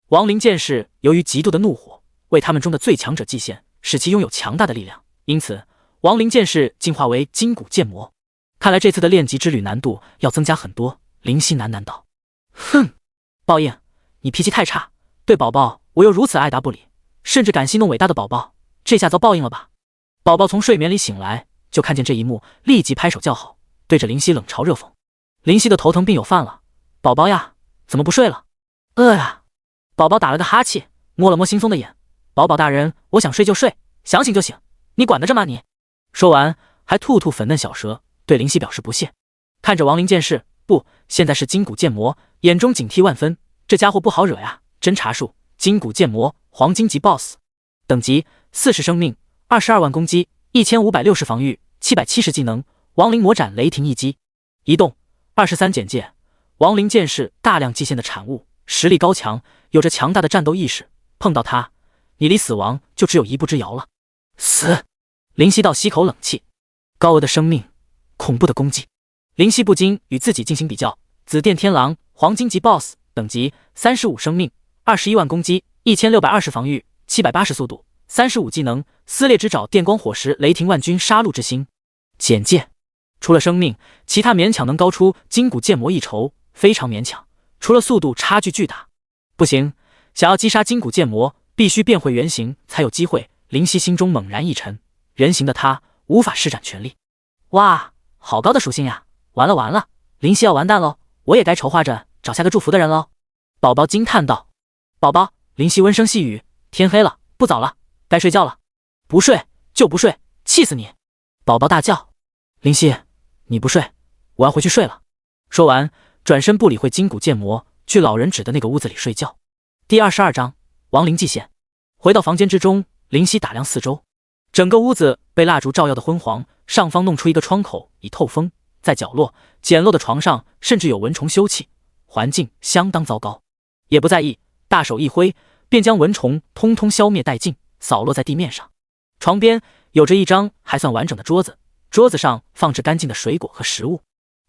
A: 亡灵剑士由于极度的怒火为他们中的最强者祭献，使其拥有强大的力量，因此亡灵剑士进化为筋骨剑魔。看来这次的炼级之旅难度要增加很多。灵犀喃喃道：哼，报应，你脾气太差，对宝宝我又如此爱答不理，甚至敢戏弄伟大的宝宝，这下遭报应了吧？宝宝从睡眠里醒来，就看见这一幕，立即拍手叫好，对着灵犀冷嘲热讽。灵犀的头疼病有犯了，宝宝呀，怎么不睡了？呀！宝宝打了个哈欠，摸了摸惺忪的眼。宝宝大人，我想睡就睡，想醒就醒，你管得着吗你？说完还吐吐粉嫩小舌，对灵犀表示不屑。看着亡灵剑士，不，现在是筋骨剑魔，眼中警惕万分。这家伙不好惹呀！侦查术：筋骨剑魔，黄金级 BOSS， 等级40生命，22万攻击，1560防御，770技能，亡灵魔斩雷霆一击。移动23简介：亡灵剑士大量祭献的产物，实力高强，有着强大的战斗意识。碰到他，你离死亡就只有一步之遥了。死！灵犀倒吸口冷气。高额的生命，恐怖的攻击。灵犀不禁与自己进行比较：紫电天狼，黄金级 BOSS， 等级35生命，21万攻击，1620防御，780速度，35技能，撕裂之爪，电光火石，雷霆万钧，杀戮之心。简介：除了生命，其他勉强能高出筋骨剑魔一筹，非常勉强。除了速度差距巨大，不行，想要击杀筋骨剑魔，必须变回原形才有机会。灵犀心中猛然一沉，人形的他无法施展全力。哇，好高的属性呀！完了完了，灵犀要完蛋喽！我也该筹划着找下个祝福的人喽。宝宝惊叹道：宝宝，灵犀温声细语：天黑了，不早了，该睡觉了。不睡就不睡，气死你！宝宝大叫：灵犀，你不睡，我要回去睡了。说完转身不理会筋骨剑魔，去老人指的那个屋子里睡觉。第22章亡灵祭献。回到房间之中，灵犀打量四周，整个屋子被蜡烛照耀的昏黄，上方弄出一个窗口以透风，在角落简陋的床上甚至有蚊虫休憩，环境相当糟糕。也不在意，大手一挥便将蚊虫通通消灭殆尽，扫落在地面上。床边有着一张还算完整的桌子，桌子上放置干净的水果和食物。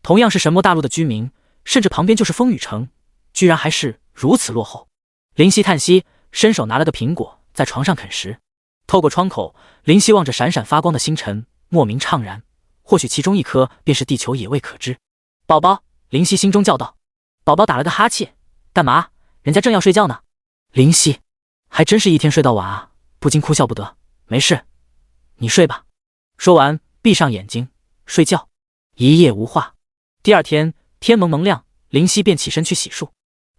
A: 同样是神魔大陆的居民，甚至旁边就是风雨城，居然还是如此落后。灵犀叹息，伸手拿了个苹果在床上啃食。透过窗口，灵犀望着闪闪发光的星辰，莫名怅然，或许其中一颗便是地球，也未可知。宝宝，灵犀心中叫道。宝宝打了个哈欠，干嘛？人家正要睡觉呢。灵犀，还真是一天睡到晚啊，不禁哭笑不得。没事，你睡吧。说完闭上眼睛睡觉。一夜无话。第二天天蒙蒙亮，灵犀便起身去洗漱。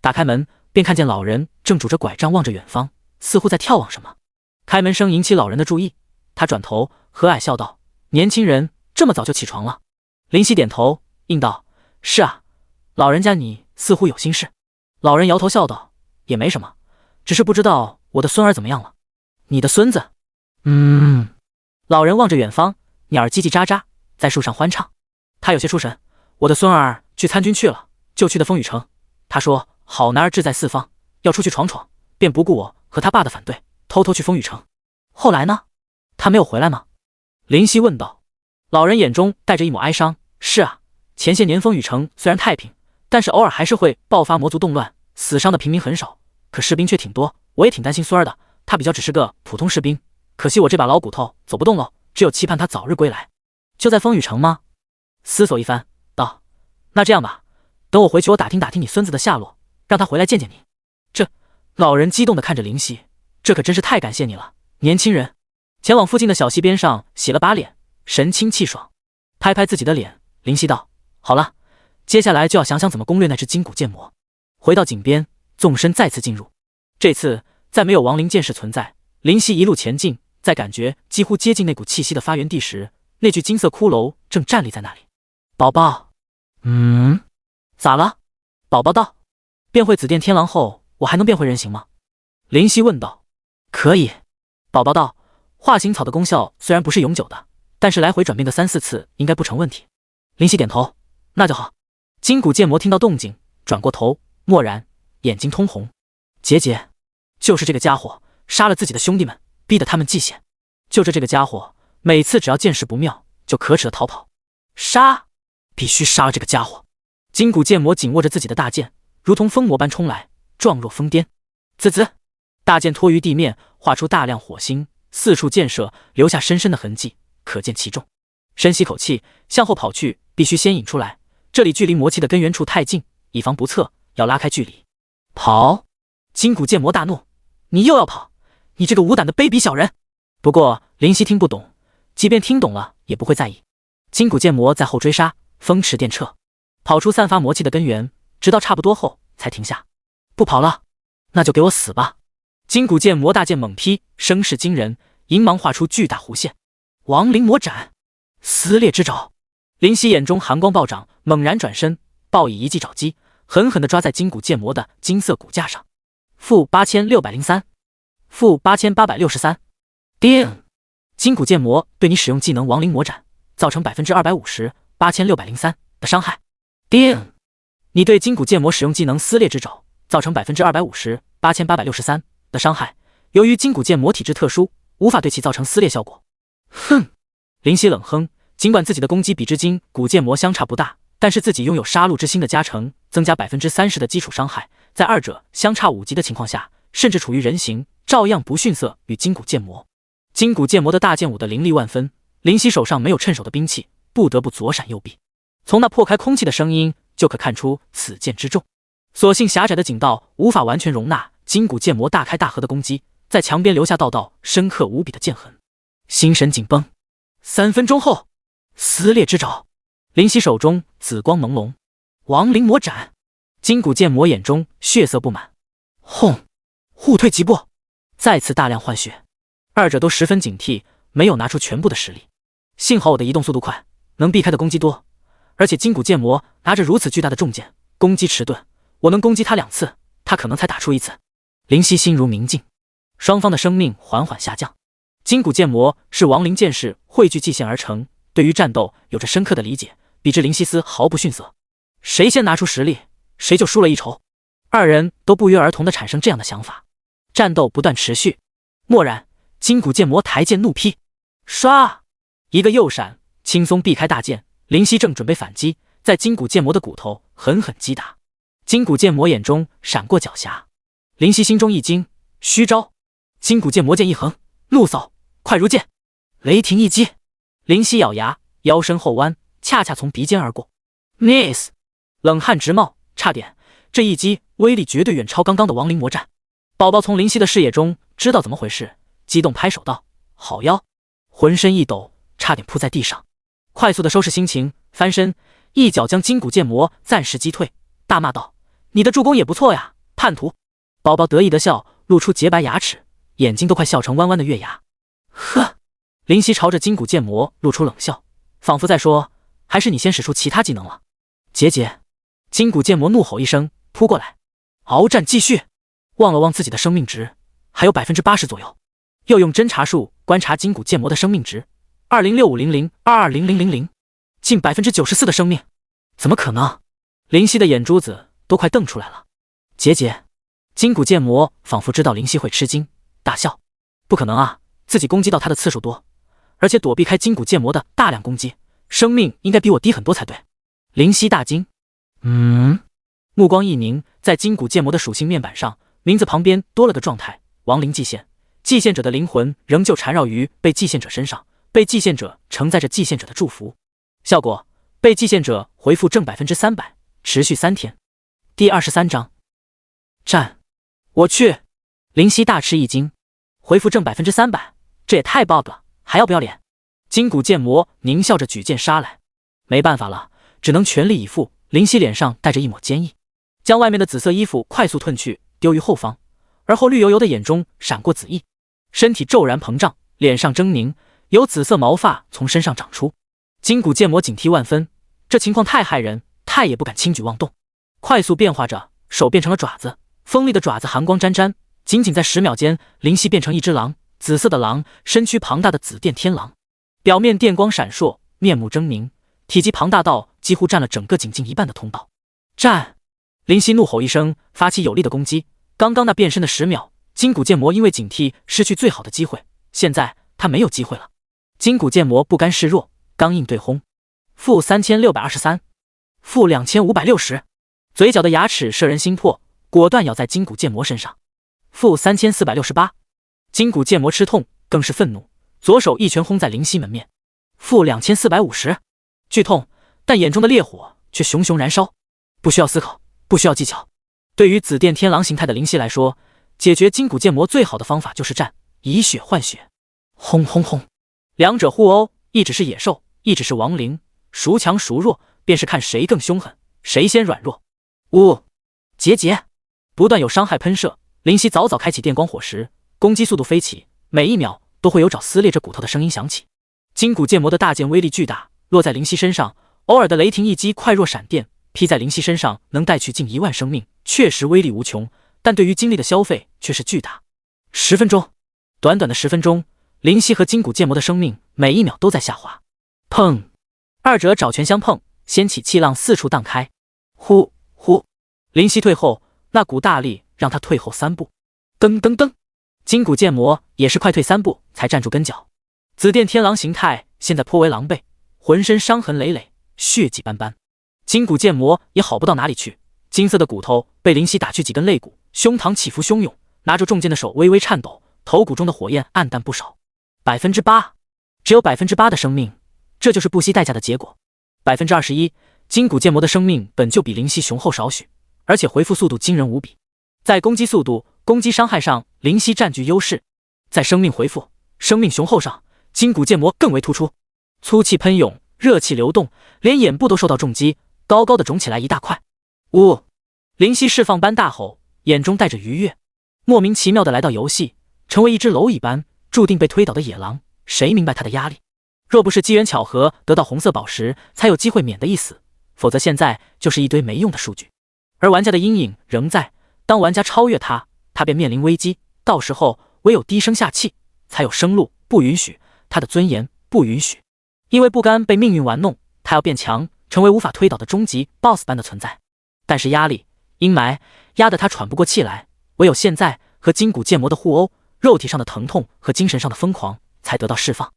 A: 打开门便看见老人正拄着拐杖望着远方，似乎在眺望什么。开门声引起老人的注意，他转头和蔼笑道：年轻人这么早就起床了？灵犀点头应道：是啊，老人家你似乎有心事。老人摇头笑道：也没什么，只是不知道我的孙儿怎么样了。你的孙子？老人望着远方，鸟儿叽叽喳喳在树上欢唱。他有些出神，我的孙儿去参军去了，就去的风雨城。他说好男儿志在四方，要出去闯闯，便不顾我和他爸的反对，偷偷去风雨城。后来呢？他没有回来吗？灵犀问道。老人眼中带着一抹哀伤：是啊，前些年风雨城虽然太平，但是偶尔还是会爆发魔族动乱，死伤的平民很少，可士兵却挺多。我也挺担心孙儿的，他比较只是个普通士兵，可惜我这把老骨头走不动了，只有期盼他早日归来。就在风雨城吗？思索一番，道：那这样吧，等我回去，我打听打听你孙子的下落，让他回来见见你。这老人激动地看着灵犀，这可真是太感谢你了，年轻人。前往附近的小溪边上洗了把脸，神清气爽，拍拍自己的脸，灵犀道：好了，接下来就要想想怎么攻略那只金骨剑魔。回到井边，纵身再次进入。这次在没有亡灵剑士存在，灵犀一路前进，在感觉几乎接近那股气息的发源地时，那具金色骷髅正站立在那里。宝宝，咋了？宝宝道：变回紫电天狼后，我还能变回人形吗？灵犀问道。可以。宝宝道：化形草的功效虽然不是永久的，但是来回转变个3、4次应该不成问题。灵犀点头，那就好。金骨剑魔听到动静，转过头，蓦然眼睛通红。结节，就是这个家伙杀了自己的兄弟们，逼得他们祭献。就这个家伙，每次只要见势不妙，就可耻的逃跑。杀！必须杀了这个家伙！金骨剑魔紧握着自己的大剑，如同疯魔般冲来，状若疯癫。滋滋，大剑托于地面，画出大量火星，四处溅射，留下深深的痕迹，可见其重。深吸口气，向后跑去，必须先引出来。这里距离魔气的根源处太近，以防不测，要拉开距离。跑！金骨剑魔大怒：你又要跑？你这个无胆的卑鄙小人！不过灵犀听不懂，即便听懂了也不会在意。金骨剑魔在后追杀，风驰电掣，跑出散发魔气的根源，直到差不多后才停下。不跑了，那就给我死吧！金骨剑魔大剑猛劈，声势惊人，银芒画出巨大弧线。亡灵魔斩，撕裂之爪。灵犀眼中寒光暴涨，猛然转身，抱以一记爪击，狠狠地抓在金骨剑魔的金色骨架上。-8603，-8863。叮！金骨剑魔对你使用技能亡灵魔斩，造成250%，8603的伤害。叮！你对金骨剑魔使用技能撕裂之爪，造成250%，8863的伤害。由于金骨剑魔体质特殊，无法对其造成撕裂效果。哼！灵犀冷哼，尽管自己的攻击比之金骨剑魔相差不大，但是自己拥有杀戮之心的加成，增加30%的基础伤害，在二者相差5级的情况下，甚至处于人形，照样不逊色于金骨剑魔。金骨剑魔的大剑舞得凌厉万分，灵犀手上没有趁手的兵器，不得不左闪右避。从那破开空气的声音就可看出此剑之重。所幸狭窄的井道无法完全容纳金骨剑魔大开大合的攻击，在墙边留下道道深刻无比的剑痕。心神紧绷。3分钟后，撕裂之爪。灵犀手中紫光朦胧。亡灵魔斩。金骨剑魔眼中血色布满。轰！互退几步，再次大量换血。二者都十分警惕，没有拿出全部的实力。幸好我的移动速度快，能避开的攻击多，而且金骨剑魔拿着如此巨大的重剑，攻击迟钝，我能攻击他2次，他可能才打出1次。灵犀心如明镜。双方的生命缓缓下降。金骨剑魔是亡灵剑士汇聚祭献而成，对于战斗有着深刻的理解，比之灵犀丝毫不逊色。谁先拿出实力，谁就输了一筹。二人都不约而同地产生这样的想法。战斗不断持续。蓦然，金骨剑魔抬剑怒劈，唰！一个右闪，轻松避开大剑。灵犀正准备反击，在金骨剑魔的骨头狠狠击打。金骨剑魔眼中闪过狡黠，灵犀心中一惊，虚招。金骨剑魔剑一横，怒扫，快如剑，雷霆一击。灵犀咬牙，腰身后弯，恰恰从鼻尖而过。Miss！ 冷汗直冒，差点，这一击威力绝对远超刚刚的亡灵魔斩。宝宝从灵犀的视野中知道怎么回事，激动拍手道：好妖！浑身一抖，差点扑在地上，快速的收拾心情，翻身一脚将金骨剑魔暂时击退，大骂道：你的助攻也不错呀，叛徒！宝宝得意的笑，露出洁白牙齿，眼睛都快笑成弯弯的月牙。呵！灵犀朝着金骨剑魔露出冷笑，仿佛在说：还是你先使出其他技能了。结节！金骨剑魔怒吼一声，扑过来，鏖战继续。望了望自己的生命值，还有80%左右，又用侦查术观察金骨剑魔的生命值，206500220000，近94%的生命，怎么可能？灵犀的眼珠子都快瞪出来了。结节！金骨剑魔仿佛知道灵犀会吃惊，大笑：不可能啊，自己攻击到他的次数多，而且躲避开金骨剑魔的大量攻击，生命应该比我低很多才对。灵犀大惊：目光一凝，在金骨剑魔的属性面板上，名字旁边多了个状态：亡灵祭献。祭献者的灵魂仍旧缠绕于被祭献者身上，被祭献者承载着祭献者的祝福。效果：被祭献者回复正300%，持续3天。第23章战。我去！灵犀大吃一惊，回复正300%，这也太 bug 了，还要不要脸？金骨剑魔狞笑着举剑杀来，没办法了，只能全力以赴。灵犀脸上带着一抹坚毅，将外面的紫色衣服快速褪去，丢于后方，而后绿油油的眼中闪过紫意，身体骤然膨胀，脸上狰狞，有紫色毛发从身上长出。金骨剑魔警惕万分，这情况太骇人，太也不敢轻举妄动。快速变化着，手变成了爪子，锋利的爪子寒光沾沾，仅仅在10秒间，灵犀变成一只狼，紫色的狼，身躯庞大的紫电天狼，表面电光闪烁，面目狰狞，体积庞大到几乎占了整个井径一半的通道。战！灵犀怒吼一声，发起有力的攻击。刚刚那变身的10秒，金骨剑魔因为警惕失去最好的机会，现在他没有机会了。金骨剑魔不甘示弱，刚硬对轰，负3623，负2560，嘴角的牙齿摄人心魄，果断咬在金骨剑魔身上，负3468。金骨剑魔吃痛，更是愤怒，左手一拳轰在灵犀门面，负2450。剧痛，但眼中的烈火却熊熊燃烧。不需要思考，不需要技巧，对于紫电天狼形态的灵犀来说，解决金骨剑魔最好的方法就是战，以血换血。轰轰轰！两者互殴，一只是野兽，一只是亡灵，孰强孰弱，便是看谁更凶狠，谁先软弱。结节！不断有伤害喷射，灵犀早早开启电光火石，攻击速度飞起，每一秒都会有爪撕裂着骨头的声音响起。金骨剑魔的大剑威力巨大，落在灵犀身上，偶尔的雷霆一击快若闪电，劈在灵犀身上能带去近1万生命，确实威力无穷，但对于精力的消费却是巨大。10分钟，短短的10分钟，灵犀和金骨剑魔的生命每一秒都在下滑。砰！二者爪拳相碰，掀起气浪四处荡开。呼！灵犀退后，那股大力让他退后3步。噔噔噔！金骨剑魔也是快退3步才站住跟脚。紫电天狼形态现在颇为狼狈，浑身伤痕累累，血迹斑斑。金骨剑魔也好不到哪里去，金色的骨头被灵犀打去几根肋骨，胸膛起伏汹涌，拿着重剑的手微微颤抖，头骨中的火焰暗淡不少。8%，只有8%的生命，这就是不惜代价的结果。21%，金骨剑魔的生命本就比灵犀雄厚少许，而且回复速度惊人无比，在攻击速度、攻击伤害上，灵犀占据优势；在生命回复、生命雄厚上，金骨剑魔更为突出。粗气喷涌，热气流动，连眼部都受到重击，高高的肿起来一大块。灵犀释放般大吼，眼中带着愉悦，莫名其妙的来到游戏，成为一只蝼蚁般注定被推倒的野狼，谁明白他的压力？若不是机缘巧合得到红色宝石，才有机会免得一死，否则现在就是一堆没用的数据。而玩家的阴影仍在，当玩家超越他，他便面临危机，到时候唯有低声下气，才有生路。不允许，他的尊严不允许，因为不甘被命运玩弄，他要变强，成为无法推倒的终极 BOSS 般的存在。但是压力、阴霾压得他喘不过气来，唯有现在和金骨剑魔的互殴，肉体上的疼痛和精神上的疯狂才得到释放。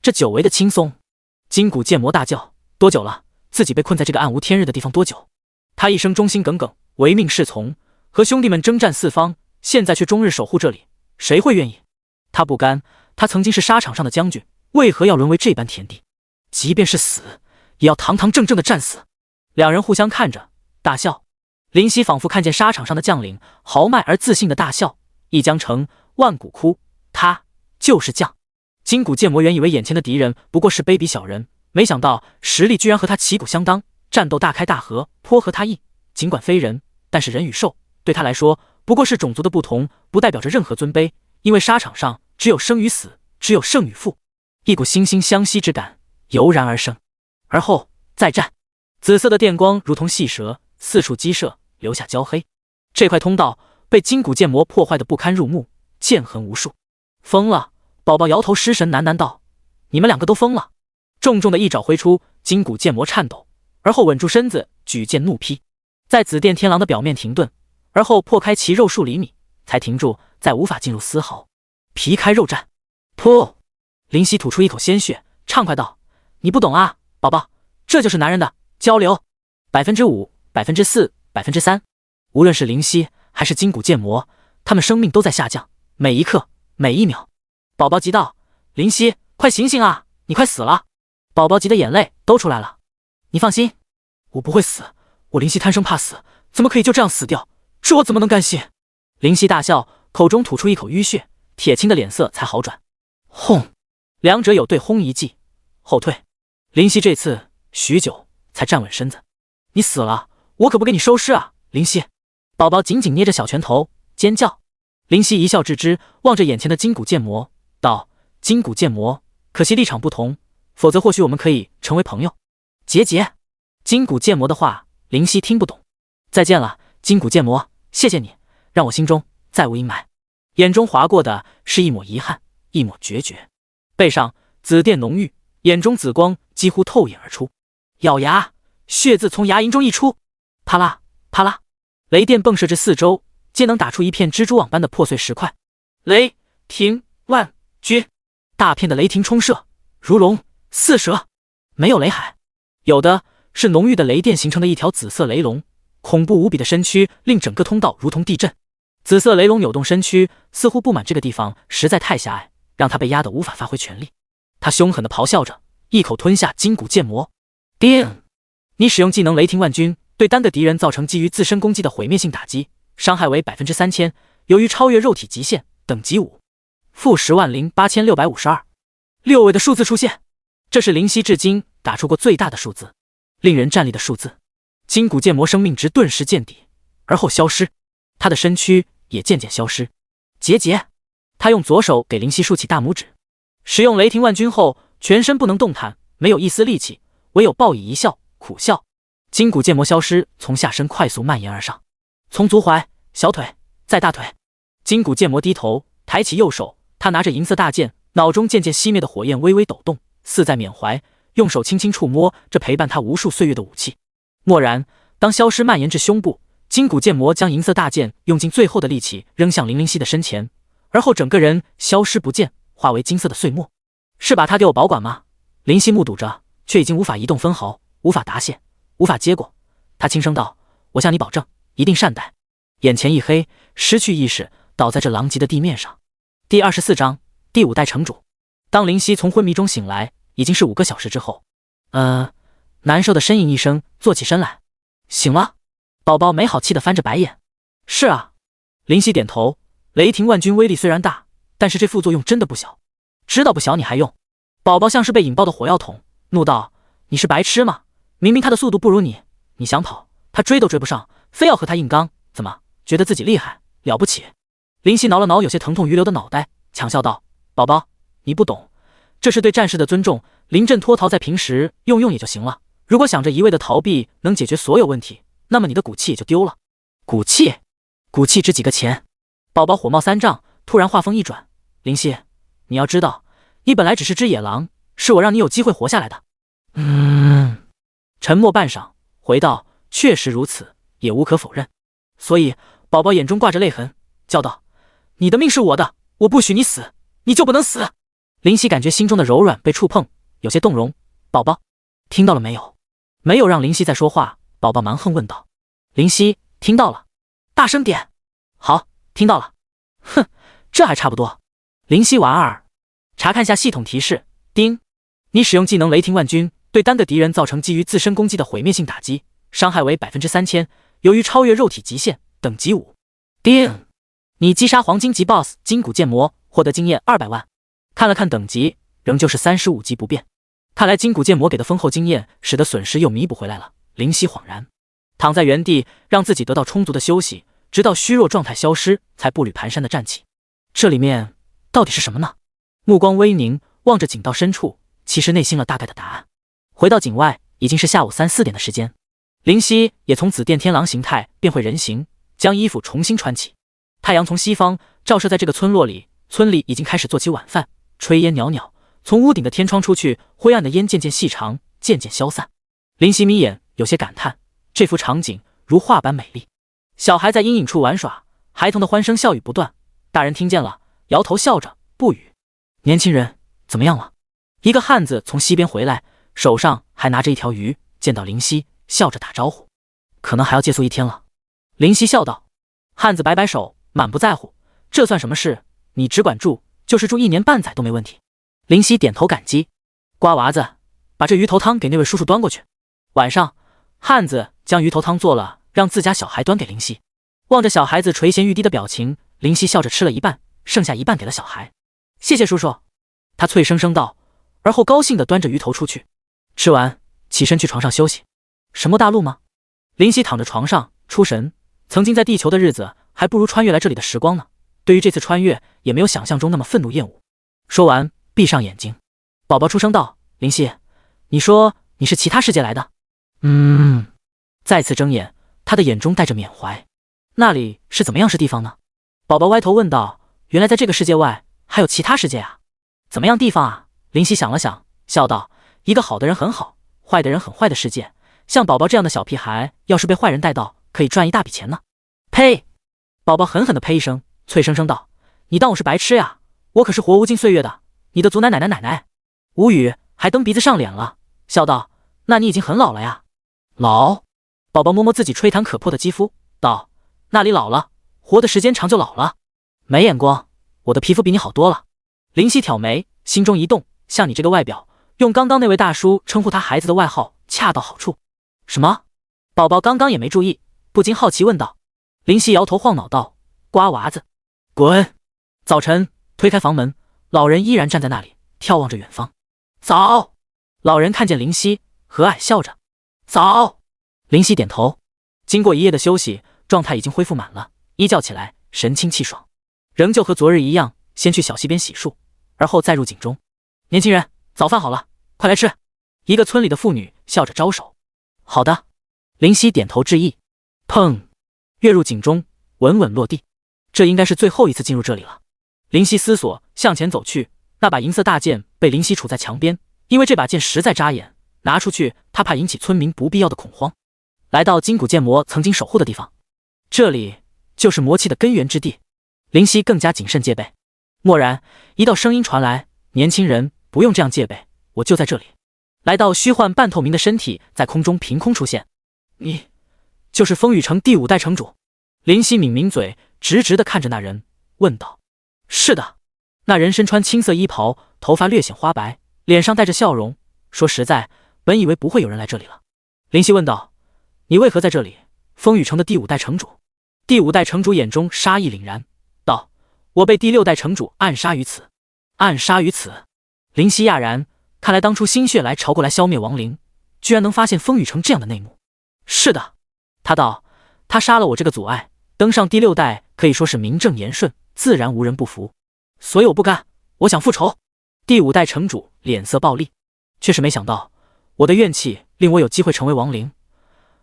A: 这久违的轻松，金骨剑魔大叫：多久了？自己被困在这个暗无天日的地方多久？他一生忠心耿耿，唯命是从，和兄弟们征战四方，现在却终日守护这里，谁会愿意？他不甘，他曾经是沙场上的将军，为何要沦为这般田地？即便是死，也要堂堂正正的战死。两人互相看着，大笑。灵犀仿佛看见沙场上的将领，豪迈而自信的大笑：一将成，万骨枯，他就是将。金骨剑魔原以为眼前的敌人不过是卑鄙小人，没想到实力居然和他旗鼓相当，战斗大开大合，颇合他意。尽管非人，但是人与兽对他来说不过是种族的不同，不代表着任何尊卑，因为沙场上只有生与死，只有胜与负。一股惺惺相惜之感油然而生，而后再战。紫色的电光如同细蛇，四处激射，留下焦黑。这块通道被金骨剑魔破坏得不堪入目，剑痕无数。疯了！宝宝摇头失神，喃喃道：你们两个都疯了。重重的一爪挥出，金骨剑魔颤抖，而后稳住身子，举剑怒劈，在紫电天狼的表面停顿，而后破开其肉数厘米，才停住，再无法进入丝毫。皮开肉绽。噗！灵犀吐出一口鲜血，畅快道：你不懂啊，宝宝，这就是男人的交流。5%、4%、3%。无论是灵犀还是筋骨剑魔，他们生命都在下降，每一刻，每一秒。宝宝急道：“灵犀，快醒醒啊！你快死了！”宝宝急得眼泪都出来了。你放心，我不会死，我灵犀贪生怕死，怎么可以就这样死掉？这我怎么能甘心？灵犀大笑，口中吐出一口淤血，铁青的脸色才好转。轰！两者有对轰一记，后退。灵犀这次许久才站稳身子。你死了，我可不给你收尸啊！灵犀，宝宝紧紧捏着小拳头，尖叫。灵犀一笑置之，望着眼前的筋骨剑魔道：“筋骨剑魔，可惜立场不同，否则或许我们可以成为朋友。”结。筋骨剑魔的话，灵犀听不懂。再见了，筋骨剑魔，谢谢你，让我心中再无阴霾。眼中划过的是一抹遗憾，一抹决绝。背上紫电浓郁，眼中紫光几乎透眼而出。咬牙，血字从牙龈中溢出，啪啦啪啦，雷电迸射至四周，皆能打出一片蜘蛛网般的破碎石块。雷霆万钧，大片的雷霆冲射，如龙似蛇，没有雷海，有的是浓郁的雷电形成的一条紫色雷龙，恐怖无比的身躯令整个通道如同地震。紫色雷龙扭动身躯，似乎不满这个地方实在太狭隘，让他被压得无法发挥全力。他凶狠地咆哮着，一口吞下筋骨剑魔。叮！你使用技能雷霆万钧，对单个敌人造成基于自身攻击的毁灭性打击，伤害为3000%，由于超越肉体极限，等级5。-108652。6位的数字出现，这是灵犀至今打出过最大的数字，令人战栗的数字。筋骨剑魔生命值顿时见底，而后消失，他的身躯也渐渐消失。结，他用左手给灵犀竖起大拇指。使用雷霆万钧后，全身不能动弹，没有一丝力气，唯有报以一笑，苦笑。筋骨剑魔消失，从下身快速蔓延而上，从足踝、小腿，再大腿。筋骨剑魔低头，抬起右手，他拿着银色大剑，脑中渐渐熄灭的火焰微微抖动，似在缅怀，用手轻轻触摸这陪伴他无数岁月的武器。蓦然，当消失蔓延至胸部，筋骨剑魔将银色大剑用尽最后的力气扔向林灵犀的身前，而后整个人消失不见，化为金色的碎末。是把他给我保管吗？灵犀目睹着，却已经无法移动分毫，无法答谢，无法接过。他轻声道：“我向你保证，一定善待。”眼前一黑，失去意识，倒在这狼藉的地面上。第24章第5代城主。当灵犀从昏迷中醒来，已经是5个小时之后。难受的呻吟一声，坐起身来。醒了？宝宝没好气地翻着白眼。是啊。灵犀点头。雷霆万钧威力虽然大，但是这副作用真的不小。知道不小你还用？宝宝像是被引爆的火药桶，怒道：“你是白痴吗？明明他的速度不如你，你想跑，他追都追不上，非要和他硬刚，怎么觉得自己厉害了不起？”灵犀挠了挠有些疼痛欲流的脑袋，强笑道：“宝宝，你不懂，这是对战士的尊重。临阵脱逃在平时用也就行了，如果想着一味的逃避能解决所有问题，那么你的骨气也就丢了。”骨气？骨气值几个钱？宝宝火冒三丈，突然话锋一转：“灵犀，你要知道，你本来只是只野狼，是我让你有机会活下来的。”沉默半晌，回道：“确实如此，也无可否认。”所以宝宝眼中挂着泪痕，叫道：“你的命是我的，我不许你死，你就不能死！”灵犀感觉心中的柔软被触碰，有些动容。宝宝，听到了没有？没有让灵犀再说话，宝宝蛮横问道。灵犀听到了，大声点。好，听到了。哼，这还差不多。灵犀莞尔，查看下系统提示。叮，你使用技能雷霆万钧，对单个敌人造成基于自身攻击的毁灭性打击，伤害为3000%，由于超越肉体极限，等级5。叮，你击杀黄金级 BOSS 筋骨剑魔，获得经验200万。看了看等级，仍旧是35级不变。看来筋骨剑魔给的丰厚经验，使得损失又弥补回来了。灵犀恍然，躺在原地，让自己得到充足的休息，直到虚弱状态消失，才步履蹒跚地站起。这里面到底是什么呢？目光微凝，望着井道深处，其实内心了大概的答案。回到井外，已经是下午3、4点的时间。灵犀也从紫电天狼形态变回人形，将衣服重新穿起。太阳从西方照射在这个村落里，村里已经开始做起晚饭，炊烟袅袅，从屋顶的天窗出去，灰暗的烟渐渐细长，渐渐消散。灵犀眯眼，有些感叹，这幅场景如画般美丽。小孩在阴影处玩耍，孩童的欢声笑语不断，大人听见了，摇头笑着不语。年轻人怎么样了？一个汉子从西边回来，手上还拿着一条鱼，见到灵犀，笑着打招呼。可能还要借宿1天了。林夕笑道。汉子摆摆手，满不在乎，这算什么事？你只管住，就是住1年半载都没问题。林夕点头感激。瓜娃子，把这鱼头汤给那位叔叔端过去。晚上，汉子将鱼头汤做了，让自家小孩端给林夕。望着小孩子垂涎欲滴的表情，林夕笑着吃了一半，剩下一半给了小孩。谢谢叔叔，他脆生生道，而后高兴地端着鱼头出去。吃完，起身去床上休息。神魔大陆吗？林夕躺着床上出神，曾经在地球的日子还不如穿越来这里的时光呢。对于这次穿越，也没有想象中那么愤怒厌恶。说完，闭上眼睛。宝宝出声道：林夕，你说你是其他世界来的？再次睁眼，他的眼中带着缅怀。那里是怎么样是地方呢？宝宝歪头问道。原来在这个世界外还有其他世界啊？怎么样地方啊？林夕想了想，笑道：一个好的人很好，坏的人很坏的世界。像宝宝这样的小屁孩，要是被坏人带到，可以赚一大笔钱呢。呸！宝宝狠狠地呸一声，脆生生道：你当我是白痴呀？我可是活无尽岁月的，你的祖奶奶。无语，还蹬鼻子上脸了，笑道：那你已经很老了呀。老？宝宝摸摸自己吹弹可破的肌肤，道：那里老了？活的时间长就老了。没眼光，我的皮肤比你好多了。林夕挑眉，心中一动，像你这个外表，用刚刚那位大叔称呼他孩子的外号恰到好处。什么？宝宝刚刚也没注意，不禁好奇问道。林夕摇头晃脑道：瓜娃子，滚！早晨推开房门，老人依然站在那里，眺望着远方。早！老人看见林夕，和蔼笑着。早！林夕点头。经过一夜的休息，状态已经恢复满了，一觉起来神清气爽，仍旧和昨日一样，先去小溪边洗漱，而后再入井中。年轻人，早饭好了，快来吃。一个村里的妇女笑着招手。好的。林夕点头致意。砰！跃入井中，稳稳落地。这应该是最后一次进入这里了。林夕思索，向前走去。那把银色大剑被林夕杵在墙边，因为这把剑实在扎眼，拿出去他怕引起村民不必要的恐慌。来到金骨剑魔曾经守护的地方，这里就是魔气的根源之地。林夕更加谨慎戒备。蓦然，一道声音传来：年轻人，不用这样戒备，我就在这里。来到虚幻半透明的身体在空中凭空出现。你就是风雨城第5代城主？林夕抿抿嘴，直直地看着那人，问道。是的。那人身穿青色衣袍，头发略显花白，脸上带着笑容。说实在，本以为不会有人来这里了。林夕问道：你为何在这里？风雨城的第5代城主？第5代城主眼中杀意凛然，道：我被第6代城主暗杀于此。暗杀于此？林夕讶然，看来当初心血来潮过来消灭亡灵，居然能发现风雨城这样的内幕。是的。他道：他杀了我这个阻碍，登上第6代可以说是名正言顺，自然无人不服。所以我不干，我想复仇。第5代城主脸色暴戾，却是没想到我的怨气令我有机会成为亡灵，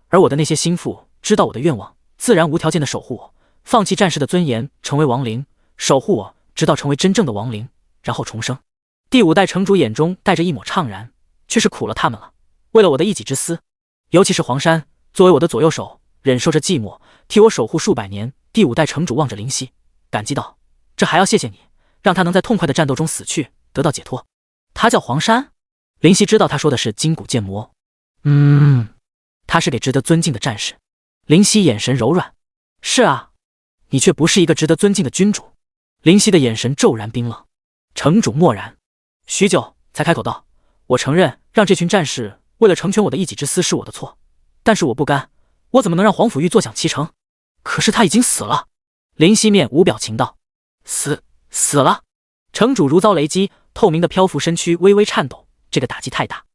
A: 而我的那些心腹知道我的愿望，自然无条件的守护我，放弃战士的尊严，成为亡灵，守护我直到成为真正的亡灵，然后重生。第5代城主眼中带着一抹怅然，却是苦了他们了。为了我的一己之私，尤其是黄山作为我的左右手，忍受着寂寞，替我守护数百年。第5代城主望着林夕，感激道：这还要谢谢你，让他能在痛快的战斗中死去，得到解脱。他叫黄山？林夕知道他说的是金骨剑魔。他是给值得尊敬的战士。林夕眼神柔软。是啊，你却不是一个值得尊敬的君主。林夕的眼神骤然冰冷。城主默然许久，才开口道：我承认让这群战士为了成全我的一己之私是我的错，但是我不甘，我怎么能让黄甫玉坐享其成？可是他已经死了。林夕面无表情道：死了？城主如遭雷击，透明的漂浮身躯微微颤抖，这个打击太大。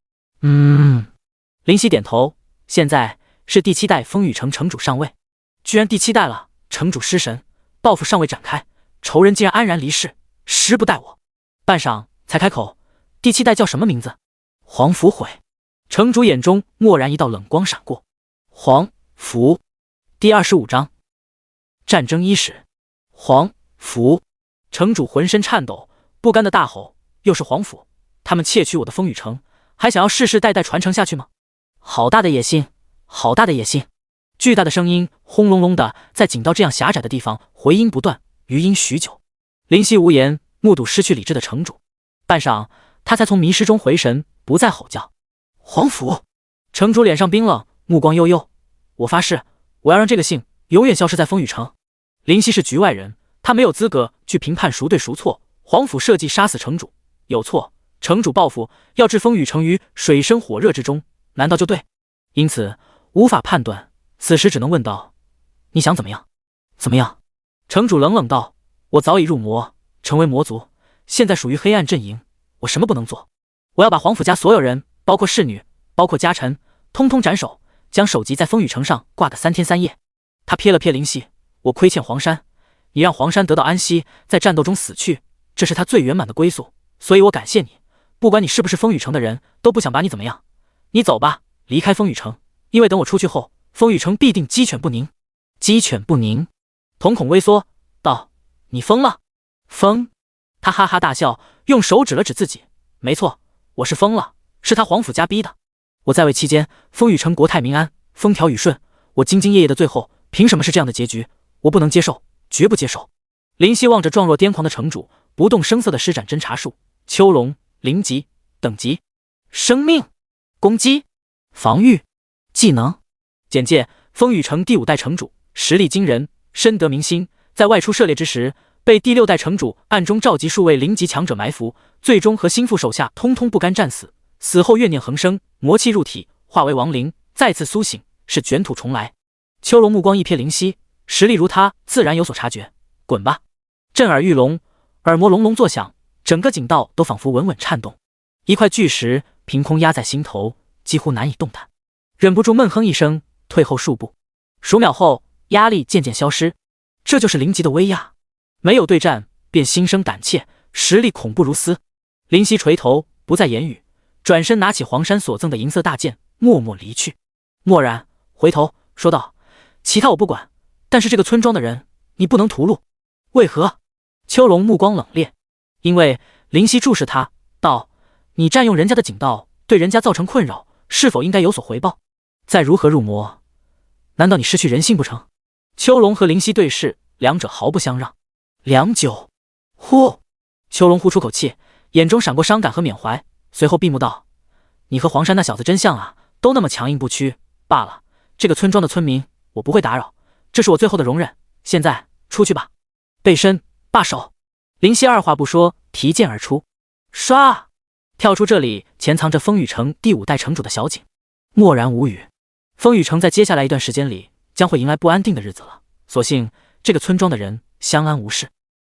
A: 林夕点头。现在是第7代风雨城城主上位，居然第7代了。城主失神，报复尚未展开，仇人竟然安然离世，时不待我。半晌才开口：第7代叫什么名字？黄甫悔。城主眼中蓦然一道冷光闪过。黄甫。第25章战争伊始。黄甫。城主浑身颤抖，不甘的大吼：又是黄甫，他们窃取我的风雨城，还想要世世代代传承下去吗？好大的野心，好大的野心！巨大的声音轰隆隆的在井道这样狭窄的地方回音不断，余音许久。林夕无言，目睹失去理智的城主。半晌，他才从迷失中回神，不再吼叫。黄甫！城主脸上冰冷，目光悠悠。我发誓，我要让这个姓永远消失在风雨城。林夕是局外人，他没有资格去评判孰对孰错。皇甫设计杀死城主，有错，城主报复，要置风雨城于水深火热之中，难道就对？因此无法判断，此时只能问道：你想怎么样？怎么样？城主冷冷道：我早已入魔，成为魔族，现在属于黑暗阵营，我什么不能做？我要把皇甫家所有人，包括侍女，包括家臣，通通斩首，将首级在风雨城上挂个3天3夜。他瞥了瞥林夕，我亏欠黄山，你让黄山得到安息，在战斗中死去，这是他最圆满的归宿，所以我感谢你，不管你是不是风雨城的人，都不想把你怎么样。你走吧，离开风雨城，因为等我出去后，风雨城必定鸡犬不宁。鸡犬不宁？瞳孔微缩道：你疯了？疯？他哈哈大笑，用手指了指自己，没错，我是疯了，是他皇甫家逼的。我在位期间，风雨城国泰民安，风调雨顺，我兢兢业业的最后，凭什么是这样的结局？我不能接受，绝不接受。林夕望着状若癫狂的城主，不动声色地施展侦察术。秋龙、灵级、等级、生命、攻击、防御、技能。简介：风雨城第5代城主，实力惊人，深得民心。在外出狩猎之时，被第6代城主暗中召集数位灵级强者埋伏，最终和心腹手下通通不甘战死。死后怨念横生，魔气入体，化为亡灵，再次苏醒，是卷土重来。秋龙目光一瞥灵犀，实力如他，自然有所察觉。滚吧！震耳欲聋，耳膜隆隆作响，整个井道都仿佛稳稳颤动。一块巨石凭空压在心头，几乎难以动弹。忍不住闷哼一声，退后数步。数秒后，压力渐渐消失。这就是灵级的威压，没有对战便心生胆怯，实力恐怖如斯。林夕垂头，不再言语，转身拿起黄山所赠的银色大剑，默默离去。蓦然回头说道：其他我不管，但是这个村庄的人，你不能屠戮。为何？秋龙目光冷冽，因为林夕注视他，道：你占用人家的井道，对人家造成困扰，是否应该有所回报？再如何入魔？难道你失去人性不成？秋龙和林夕对视，两者毫不相让。良久，呼！秋龙呼出口气，眼中闪过伤感和缅怀，随后闭目道：你和黄山那小子真像啊，都那么强硬不屈。罢了，这个村庄的村民我不会打扰，这是我最后的容忍。现在出去吧。背身，罢手。林夕二话不说，提剑而出，唰，跳出这里潜藏着风雨城第5代城主的小井。默然无语。风雨城在接下来一段时间里将会迎来不安定的日子了，所幸这个村庄的人相安无事。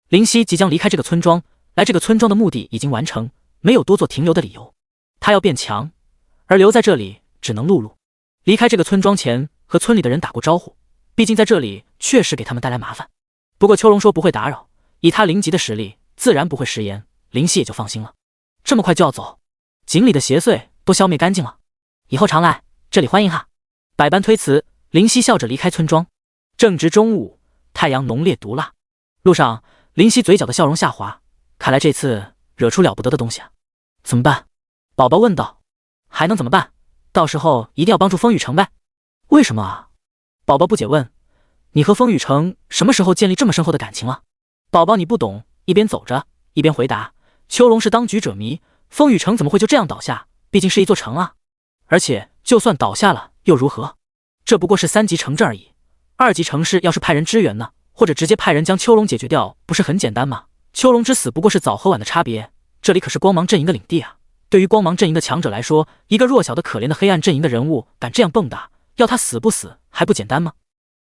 A: 林夕即将离开这个村庄，来这个村庄的目的已经完成，没有多做停留的理由。他要变强，而留在这里只能碌碌。离开这个村庄前，和村里的人打过招呼，毕竟在这里确实给他们带来麻烦。不过秋龙说不会打扰，以他灵级的实力，自然不会食言，林夕也就放心了。这么快就要走，井里的邪祟都消灭干净了，以后常来这里欢迎哈。百般推辞，林夕笑着离开村庄。正值中午，太阳浓烈毒辣。路上，林夕嘴角的笑容下滑，看来这次惹出了不得的东西啊！怎么办？宝宝问道。还能怎么办？到时候一定要帮助风雨城呗。为什么啊？宝宝不解问。你和风雨城什么时候建立这么深厚的感情了？宝宝你不懂，一边走着一边回答。秋龙是当局者迷，风雨城怎么会就这样倒下？毕竟是一座城啊。而且就算倒下了又如何？这不过是3级城镇而已，2级城市要是派人支援呢，或者直接派人将秋龙解决掉，不是很简单吗？秋龙之死不过是早和晚的差别，这里可是光芒阵营的领地啊！对于光芒阵营的强者来说，一个弱小的可怜的黑暗阵营的人物敢这样蹦跶，要他死不死还不简单吗？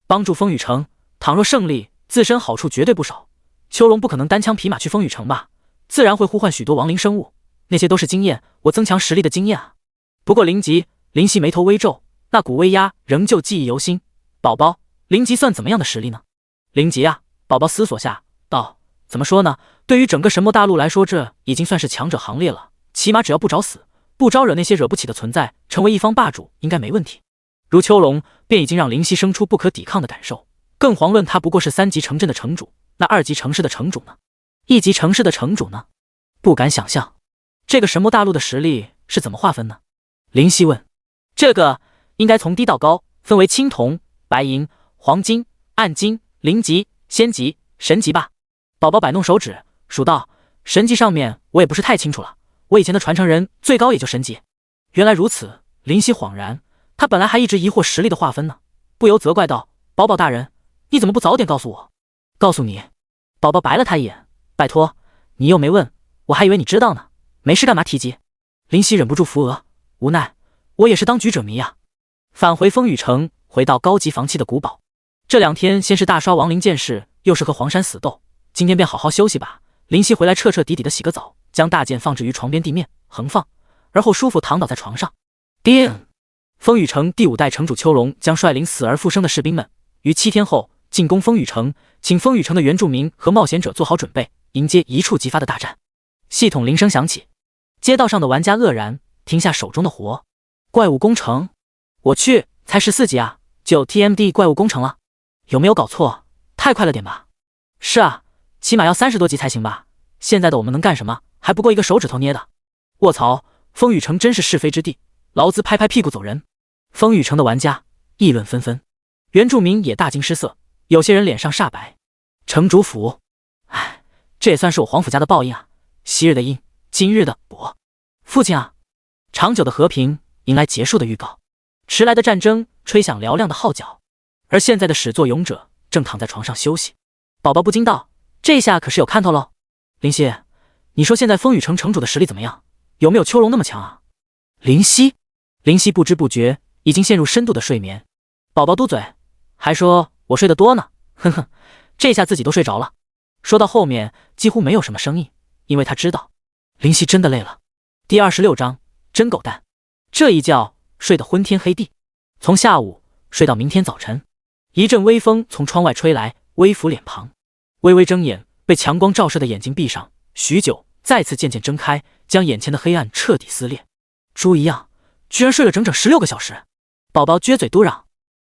A: 帮助风雨城，倘若胜利，自身好处绝对不少。秋龙不可能单枪匹马去风雨城吧，自然会呼唤许多亡灵生物，那些都是经验，我增强实力的经验啊。不过灵级，林夕眉头微皱，那股威压仍旧记忆犹新。宝宝，灵级算怎么样的实力呢？灵级啊，宝宝思索下道：怎么说呢？对于整个神魔大陆来说，这已经算是强者行列了，起码只要不找死，不招惹那些惹不起的存在，成为一方霸主应该没问题。如秋龙便已经让林夕生出不可抵抗的感受，更遑论他不过是3级城镇的城主，那2级城市的城主呢？1级城市的城主呢？不敢想象。这个神魔大陆的实力是怎么划分呢？林夕问。这个应该从低到高分为青铜、白银、黄金、暗金、灵级、仙级、神级吧。宝宝摆弄手指数道：神级上面我也不是太清楚了，我以前的传承人最高也就神级。原来如此，林夕恍然，他本来还一直疑惑实力的划分呢，不由责怪道：宝宝大人，你怎么不早点告诉我？告诉你。宝宝白了他一眼，拜托，你又没问，我还以为你知道呢，没事干嘛提及？林夕忍不住扶额，无奈，我也是当局者迷呀。返回风雨城，回到高级房契的古堡。这2天先是大刷亡灵剑士，又是和黄山死斗，今天便好好休息吧。林夕回来彻彻底底的洗个澡，将大剑放置于床边地面，横放，而后舒服躺倒在床上。叮！风雨城第5代城主丘龙将率领死而复生的士兵们于7天后进攻风雨城，请风雨城的原住民和冒险者做好准备，迎接一触即发的大战。系统铃声响起，街道上的玩家愕然，停下手中的活。怪物攻城？我去，才14级啊，就 TMD 怪物攻城了？有没有搞错？太快了点吧？是啊，起码要30多级才行吧？现在的我们能干什么？还不过一个手指头捏的。卧槽，风雨城真是是非之地，劳资拍拍屁股走人。风雨城的玩家议论纷纷，原住民也大惊失色，有些人脸上煞白。城主府，唉，这也算是我皇府家的报应啊！昔日的因，今日的果。父亲啊，长久的和平迎来结束的预告，迟来的战争吹响嘹亮的号角，而现在的始作俑者正躺在床上休息。宝宝不禁道：“这下可是有看头喽。”林夕，你说现在风雨城城主的实力怎么样？有没有丘龙那么强啊？林夕不知不觉已经陷入深度的睡眠。宝宝嘟嘴，还说我睡得多呢，哼哼，这下自己都睡着了。说到后面几乎没有什么声音，因为他知道林夕真的累了。第26章真狗蛋。这一觉睡得昏天黑地，从下午睡到明天早晨。一阵微风从窗外吹来，微拂脸庞，微微睁眼，被强光照射的眼睛闭上，许久，再次渐渐睁开，将眼前的黑暗彻底撕裂。猪一样，居然睡了整整16个小时。宝宝撅嘴嘟嚷。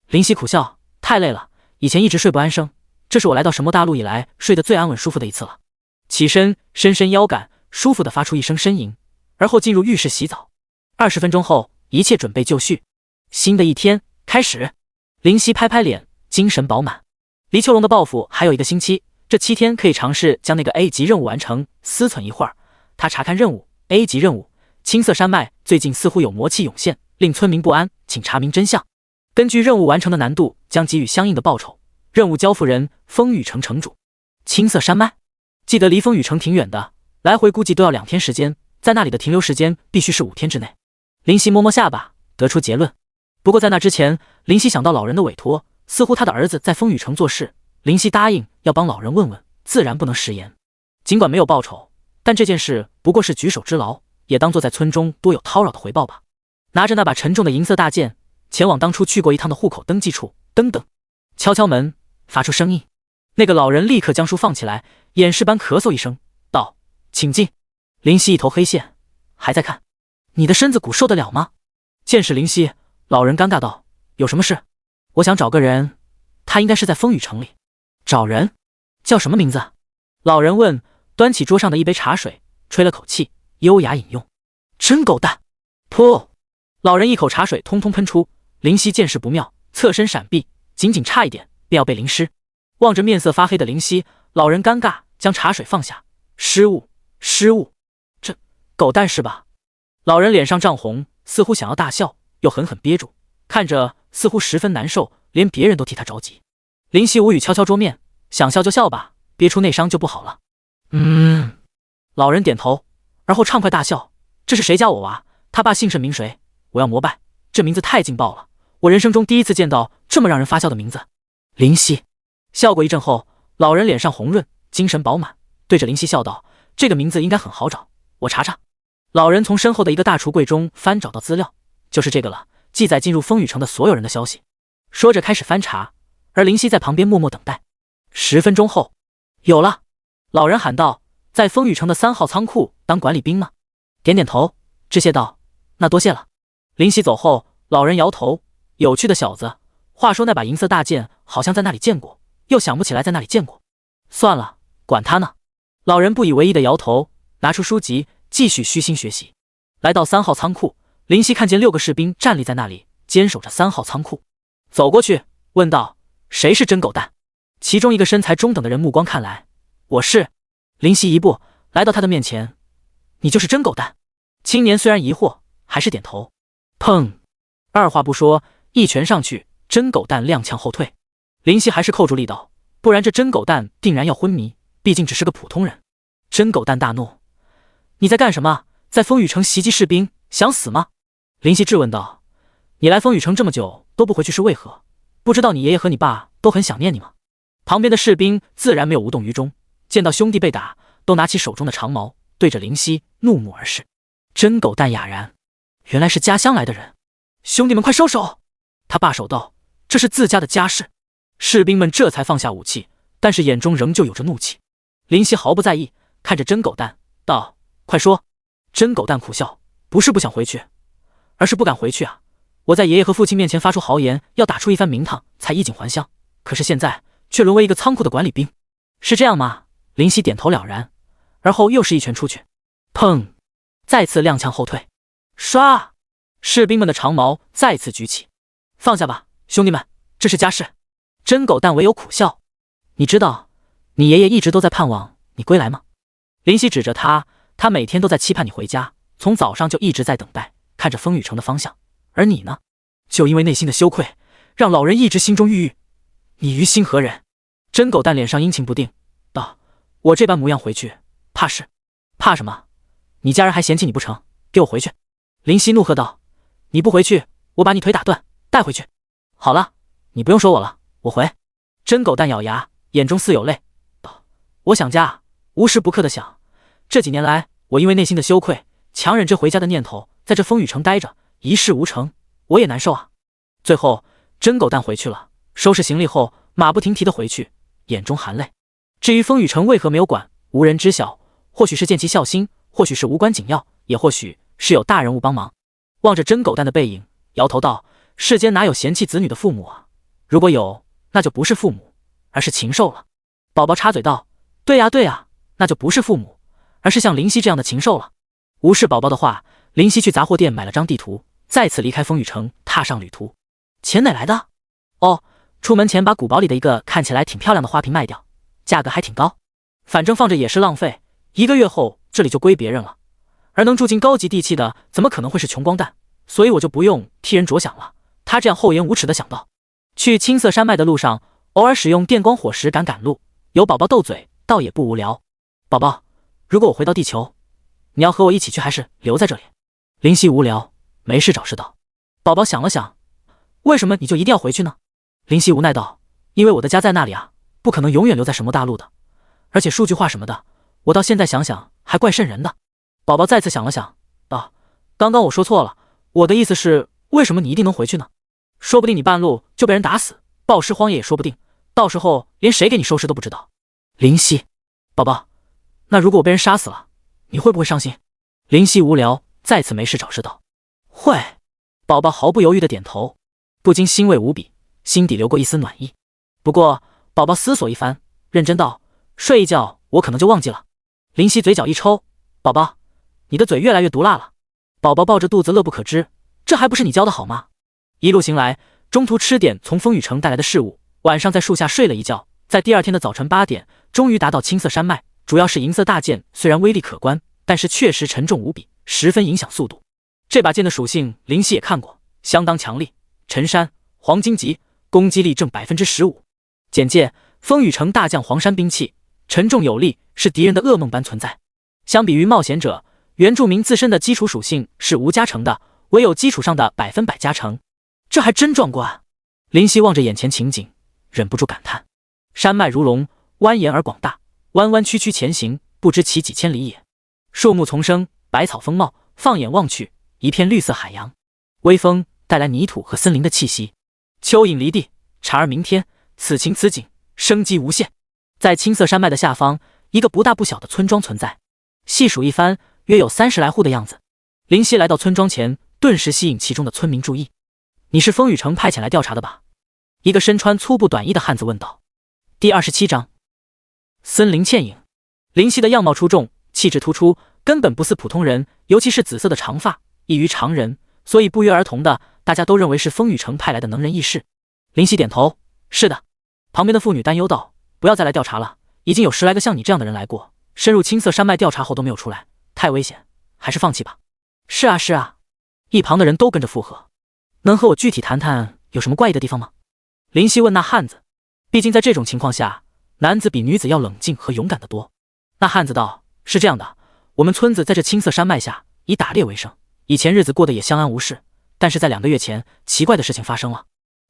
A: 林夕苦笑，太累了，以前一直睡不安生，这是我来到神魔大陆以来睡得最安稳舒服的一次了。起身，伸伸腰杆，舒服地发出一声呻吟，而后进入浴室洗澡。20分钟后，一切准备就绪，新的一天开始。林夕拍拍脸，精神饱满。离丘龙的报复还有1个星期，这7天可以尝试将那个 A 级任务完成。思忖一会儿，他查看任务 A 级任务：青色山脉最近似乎有魔气涌现，令村民不安，请查明真相。根据任务完成的难度，将给予相应的报酬。任务交付人：风雨城城主。青色山脉，记得离风雨城挺远的，来回估计都要2天时间，在那里的停留时间必须是5天之内。林夕摸摸下巴，得出结论。不过在那之前，林夕想到老人的委托，似乎他的儿子在风雨城做事，林夕答应要帮老人问问，自然不能食言。尽管没有报酬，但这件事不过是举手之劳，也当作在村中多有叨扰的回报吧。拿着那把沉重的银色大剑，前往当初去过一趟的户口登记处，噔噔，敲敲门，发出声音。那个老人立刻将书放起来，掩饰般咳嗽一声，道：“请进。”林夕一头黑线，还在看，你的身子骨受得了吗？见是林夕，老人尴尬道：“有什么事？我想找个人，他应该是在风雨城里。”找人？叫什么名字？老人问，端起桌上的一杯茶水，吹了口气，优雅饮用。真狗蛋！噗！老人一口茶水通通喷出。林夕见势不妙，侧身闪避，仅仅差一点便要被淋湿。望着面色发黑的林夕，老人尴尬，将茶水放下。失误，这狗蛋是吧？老人脸上涨红，似乎想要大笑，又狠狠憋住，看着似乎十分难受，连别人都替他着急。林夕无语，敲敲桌面，想笑就笑吧，憋出内伤就不好了。老人点头，而后畅快大笑。这是谁家我娃？他爸姓甚名谁？我要膜拜，这名字太劲爆了，我人生中第一次见到这么让人发笑的名字。林夕笑过一阵后，老人脸上红润，精神饱满，对着林夕笑道：“这个名字应该很好找，我查查。”老人从身后的一个大橱柜中翻找到资料，就是这个了，记载进入风雨城的所有人的消息。说着开始翻查，而林夕在旁边默默等待。10分钟后，有了！老人喊道：“在风雨城的3号仓库当管理兵吗？”点点头，致谢道：“那多谢了。”林夕走后，老人摇头：“有趣的小子，话说那把银色大剑好像在那里见过，又想不起来在那里见过。算了，管他呢。”老人不以为意的摇头，拿出书籍继续虚心学习。来到3号仓库，林夕看见6个士兵站立在那里，坚守着3号仓库。走过去问道：“谁是真狗蛋？”其中一个身材中等的人目光看来：“我是。”林夕一步来到他的面前：“你就是真狗蛋？”青年虽然疑惑，还是点头。砰！二话不说，一拳上去，真狗蛋踉跄后退。林夕还是扣住力道，不然这真狗蛋定然要昏迷，毕竟只是个普通人。真狗蛋大怒：你在干什么？在风雨城袭击士兵，想死吗？林夕质问道：你来风雨城这么久都不回去是为何？不知道你爷爷和你爸都很想念你吗？旁边的士兵自然没有无动于衷，见到兄弟被打，都拿起手中的长矛，对着林夕怒目而视。真狗蛋哑然，原来是家乡来的人。兄弟们快收手！他罢手道：这是自家的家事。士兵们这才放下武器，但是眼中仍旧有着怒气。林夕毫不在意，看着真狗蛋道：快说。真狗蛋苦笑：不是不想回去，而是不敢回去啊。我在爷爷和父亲面前发出豪言，要打出一番名堂，才衣锦还乡，可是现在却沦为一个仓库的管理兵。是这样吗？林夕点头了然，而后又是一拳出去，砰！再次踉跄后退。唰！士兵们的长矛再次举起。放下吧，兄弟们，这是家事。真狗蛋唯有苦笑。你知道你爷爷一直都在盼望你归来吗？林夕指着他，他每天都在期盼你回家，从早上就一直在等待，看着风雨城的方向。而你呢，就因为内心的羞愧，让老人一直心中郁郁。你于心何忍？真狗蛋脸上阴晴不定道：我这般模样回去，怕是？怕什么？你家人还嫌弃你不成？给我回去！林夕怒喝道：你不回去，我把你腿打断，带回去。好了，你不用说我了，我回。真狗蛋咬牙，眼中似有泪道：我想家啊，无时不刻的想。这几年来，我因为内心的羞愧，强忍着回家的念头，在这风雨城待着，一事无成，我也难受啊。最后真狗蛋回去了，收拾行李后马不停蹄的回去，眼中含泪。至于风雨城为何没有管，无人知晓，或许是见其孝心，或许是无关紧要，也或许是有大人物帮忙。望着真狗蛋的背影，摇头道：世间哪有嫌弃子女的父母啊？如果有，那就不是父母，而是禽兽了。宝宝插嘴道：对呀对呀，那就不是父母，而是像林夕这样的禽兽了。无视宝宝的话，林夕去杂货店买了张地图，再次离开风雨城，踏上旅途。钱哪来的？哦，出门前把古堡里的一个看起来挺漂亮的花瓶卖掉，价格还挺高，反正放着也是浪费，1个月后这里就归别人了。而能住进高级地气的，怎么可能会是穷光蛋？所以我就不用替人着想了。他这样厚颜无耻的想到。去青色山脉的路上，偶尔使用电光火石赶路，有宝宝斗嘴，倒也不无聊。宝宝，如果我回到地球，你要和我一起去，还是留在这里？林夕无聊，没事找事道。宝宝想了想，为什么你就一定要回去呢？林夕无奈道：因为我的家在那里啊，不可能永远留在神魔大陆的。而且数据化什么的，我到现在想想还怪瘆人的。宝宝再次想了想道：刚刚我说错了，我的意思是，为什么你一定能回去呢？说不定你半路就被人打死，暴尸荒野也说不定，到时候连谁给你收尸都不知道。林夕，宝宝，那如果我被人杀死了，你会不会伤心？林夕无聊，再次没事找事道：会。宝宝毫不犹豫的点头，不禁欣慰无比，心底流过一丝暖意。不过宝宝思索一番，认真道：睡一觉我可能就忘记了。林夕嘴角一抽：宝宝，你的嘴越来越毒辣了。宝宝抱着肚子乐不可支，这还不是你教的好吗？一路行来，中途吃点从风雨城带来的事物，晚上在树下睡了一觉，在第二天的早晨8点，终于达到青色山脉。主要是银色大剑，虽然威力可观，但是确实沉重无比，十分影响速度。这把剑的属性林夕也看过，相当强力，陈山黄金级，攻击力正 15%。 简介：风雨城大将黄山兵器，沉重有力，是敌人的噩梦般存在。相比于冒险者，原住民自身的基础属性是无加成的，唯有基础上的100%加成。这还真壮观。林夕望着眼前情景，忍不住感叹：山脉如龙，蜿蜒而广大，弯弯曲曲前行，不知其几千里也。树木丛生，百草丰茂，放眼望去，一片绿色海洋。微风带来泥土和森林的气息，蚯蚓离地，蝉儿鸣天，此情此景，生机无限。在青色山脉的下方，一个不大不小的村庄存在，细数一番，约有30来户的样子。林夕来到村庄前，顿时吸引其中的村民注意。你是风雨城派遣来调查的吧？一个身穿粗布短衣的汉子问道。第27章，森林倩影。林夕的样貌出众，气质突出，根本不似普通人，尤其是紫色的长发，异于常人，所以不约而同的，大家都认为是风雨城派来的能人异士。林夕点头，是的。旁边的妇女担忧道：不要再来调查了，已经有10来个像你这样的人来过，深入青色山脉调查后都没有出来，太危险，还是放弃吧。是啊是啊，一旁的人都跟着附和。能和我具体谈谈有什么怪异的地方吗？林夕问那汉子。毕竟在这种情况下，男子比女子要冷静和勇敢得多。那汉子道：是这样的，我们村子在这青色山脉下以打猎为生，以前日子过得也相安无事，但是在2个月前，奇怪的事情发生了。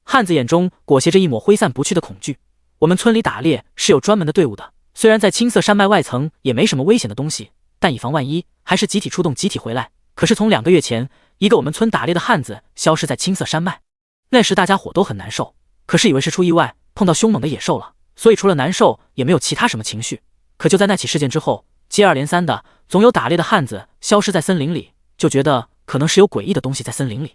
A: 汉子眼中裹挟着一抹挥散不去的恐惧。我们村里打猎是有专门的队伍的，虽然在青色山脉外层也没什么危险的东西，但以防万一，还是集体出动，集体回来。可是从2个月前，一个我们村打猎的汉子消失在青色山脉，那时大家伙都很难受，可是以为是出意外，碰到凶猛的野兽了，所以除了难受也没有其他什么情绪。可就在那起事件之后，接二连三的总有打猎的汉子消失在森林里，就觉得可能是有诡异的东西在森林里。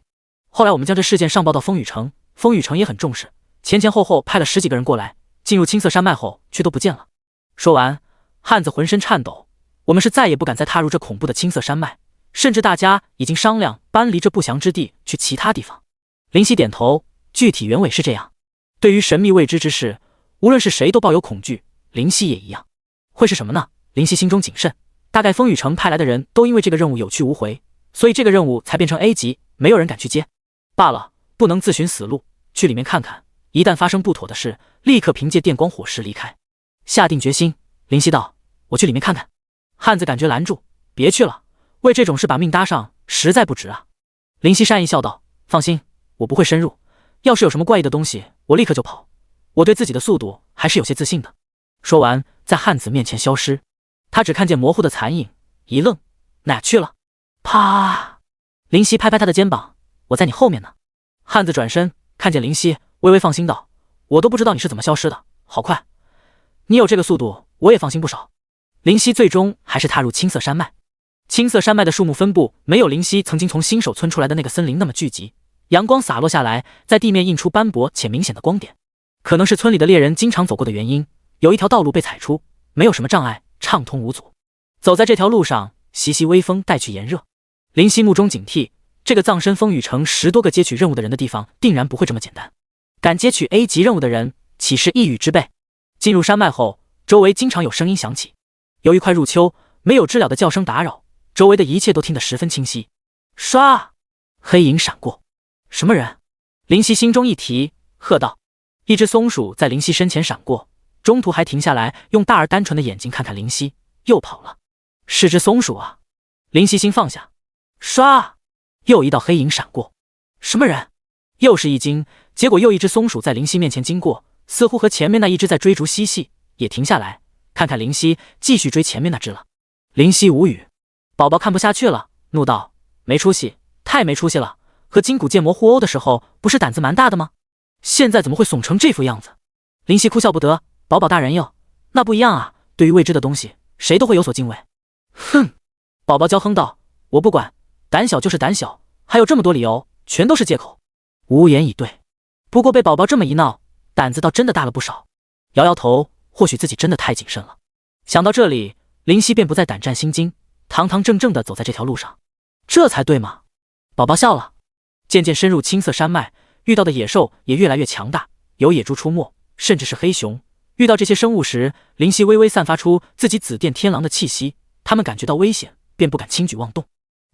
A: 后来我们将这事件上报到风雨城，风雨城也很重视，前前后后派了10几个人过来，进入青色山脉后却都不见了。说完，汉子浑身颤抖，我们是再也不敢再踏入这恐怖的青色山脉，甚至大家已经商量搬离这不祥之地去其他地方。林夕点头，具体原委是这样。对于神秘未知之事，无论是谁都抱有恐惧，林夕也一样。会是什么呢？林夕心中谨慎，大概风雨城派来的人都因为这个任务有去无回，所以这个任务才变成 A 级，没有人敢去接。罢了，不能自寻死路，去里面看看，一旦发生不妥的事，立刻凭借电光火石离开。下定决心，林夕道：我去里面看看。汉子感觉拦住，别去了，为这种事把命搭上实在不值啊。林夕善意笑道：放心，我不会深入，要是有什么怪异的东西，我立刻就跑，我对自己的速度还是有些自信的。说完，在汉子面前消失，他只看见模糊的残影，一愣，哪去了？啪！林夕拍拍他的肩膀：我在你后面呢。汉子转身看见林夕，微微放心道：我都不知道你是怎么消失的，好快，你有这个速度，我也放心不少。林夕最终还是踏入青色山脉。青色山脉的树木分布没有林夕曾经从新手村出来的那个森林那么聚集，阳光洒落下来，在地面映出斑驳且明显的光点。可能是村里的猎人经常走过的原因，有一条道路被踩出，没有什么障碍，畅通无阻。走在这条路上，习习微风带去炎热。林夕目中警惕，这个葬身风雨城10多个接取任务的人的地方，定然不会这么简单。敢接取 A 级任务的人，岂是一羽之辈？进入山脉后，周围经常有声音响起。由于快入秋，没有知了的叫声打扰，周围的一切都听得十分清晰。唰，黑影闪过，什么人？林夕心中一提，喝道。一只松鼠在林夕身前闪过，中途还停下来，用大而单纯的眼睛看看林夕，又跑了。是只松鼠啊！林夕心放下。唰，又一道黑影闪过，什么人？又是一惊，结果又一只松鼠在林夕面前经过，似乎和前面那一只在追逐嬉戏，也停下来看看林夕，继续追前面那只了。林夕无语，宝宝看不下去了，怒道：没出息，太没出息了，和金骨剑魔互殴的时候不是胆子蛮大的吗？现在怎么会怂成这副样子？林夕哭笑不得，宝宝大人哟，那不一样啊，对于未知的东西，谁都会有所敬畏。哼！宝宝娇哼道：我不管，胆小就是胆小，还有这么多理由，全都是借口。无言以对。不过被宝宝这么一闹，胆子倒真的大了不少。摇摇头，或许自己真的太谨慎了。想到这里，林夕便不再胆战心惊，堂堂正正地走在这条路上，这才对嘛。宝宝笑了。渐渐深入青色山脉，遇到的野兽也越来越强大，有野猪出没，甚至是黑熊。遇到这些生物时，林夕微微散发出自己紫电天狼的气息，他们感觉到危险，便不敢轻举妄动。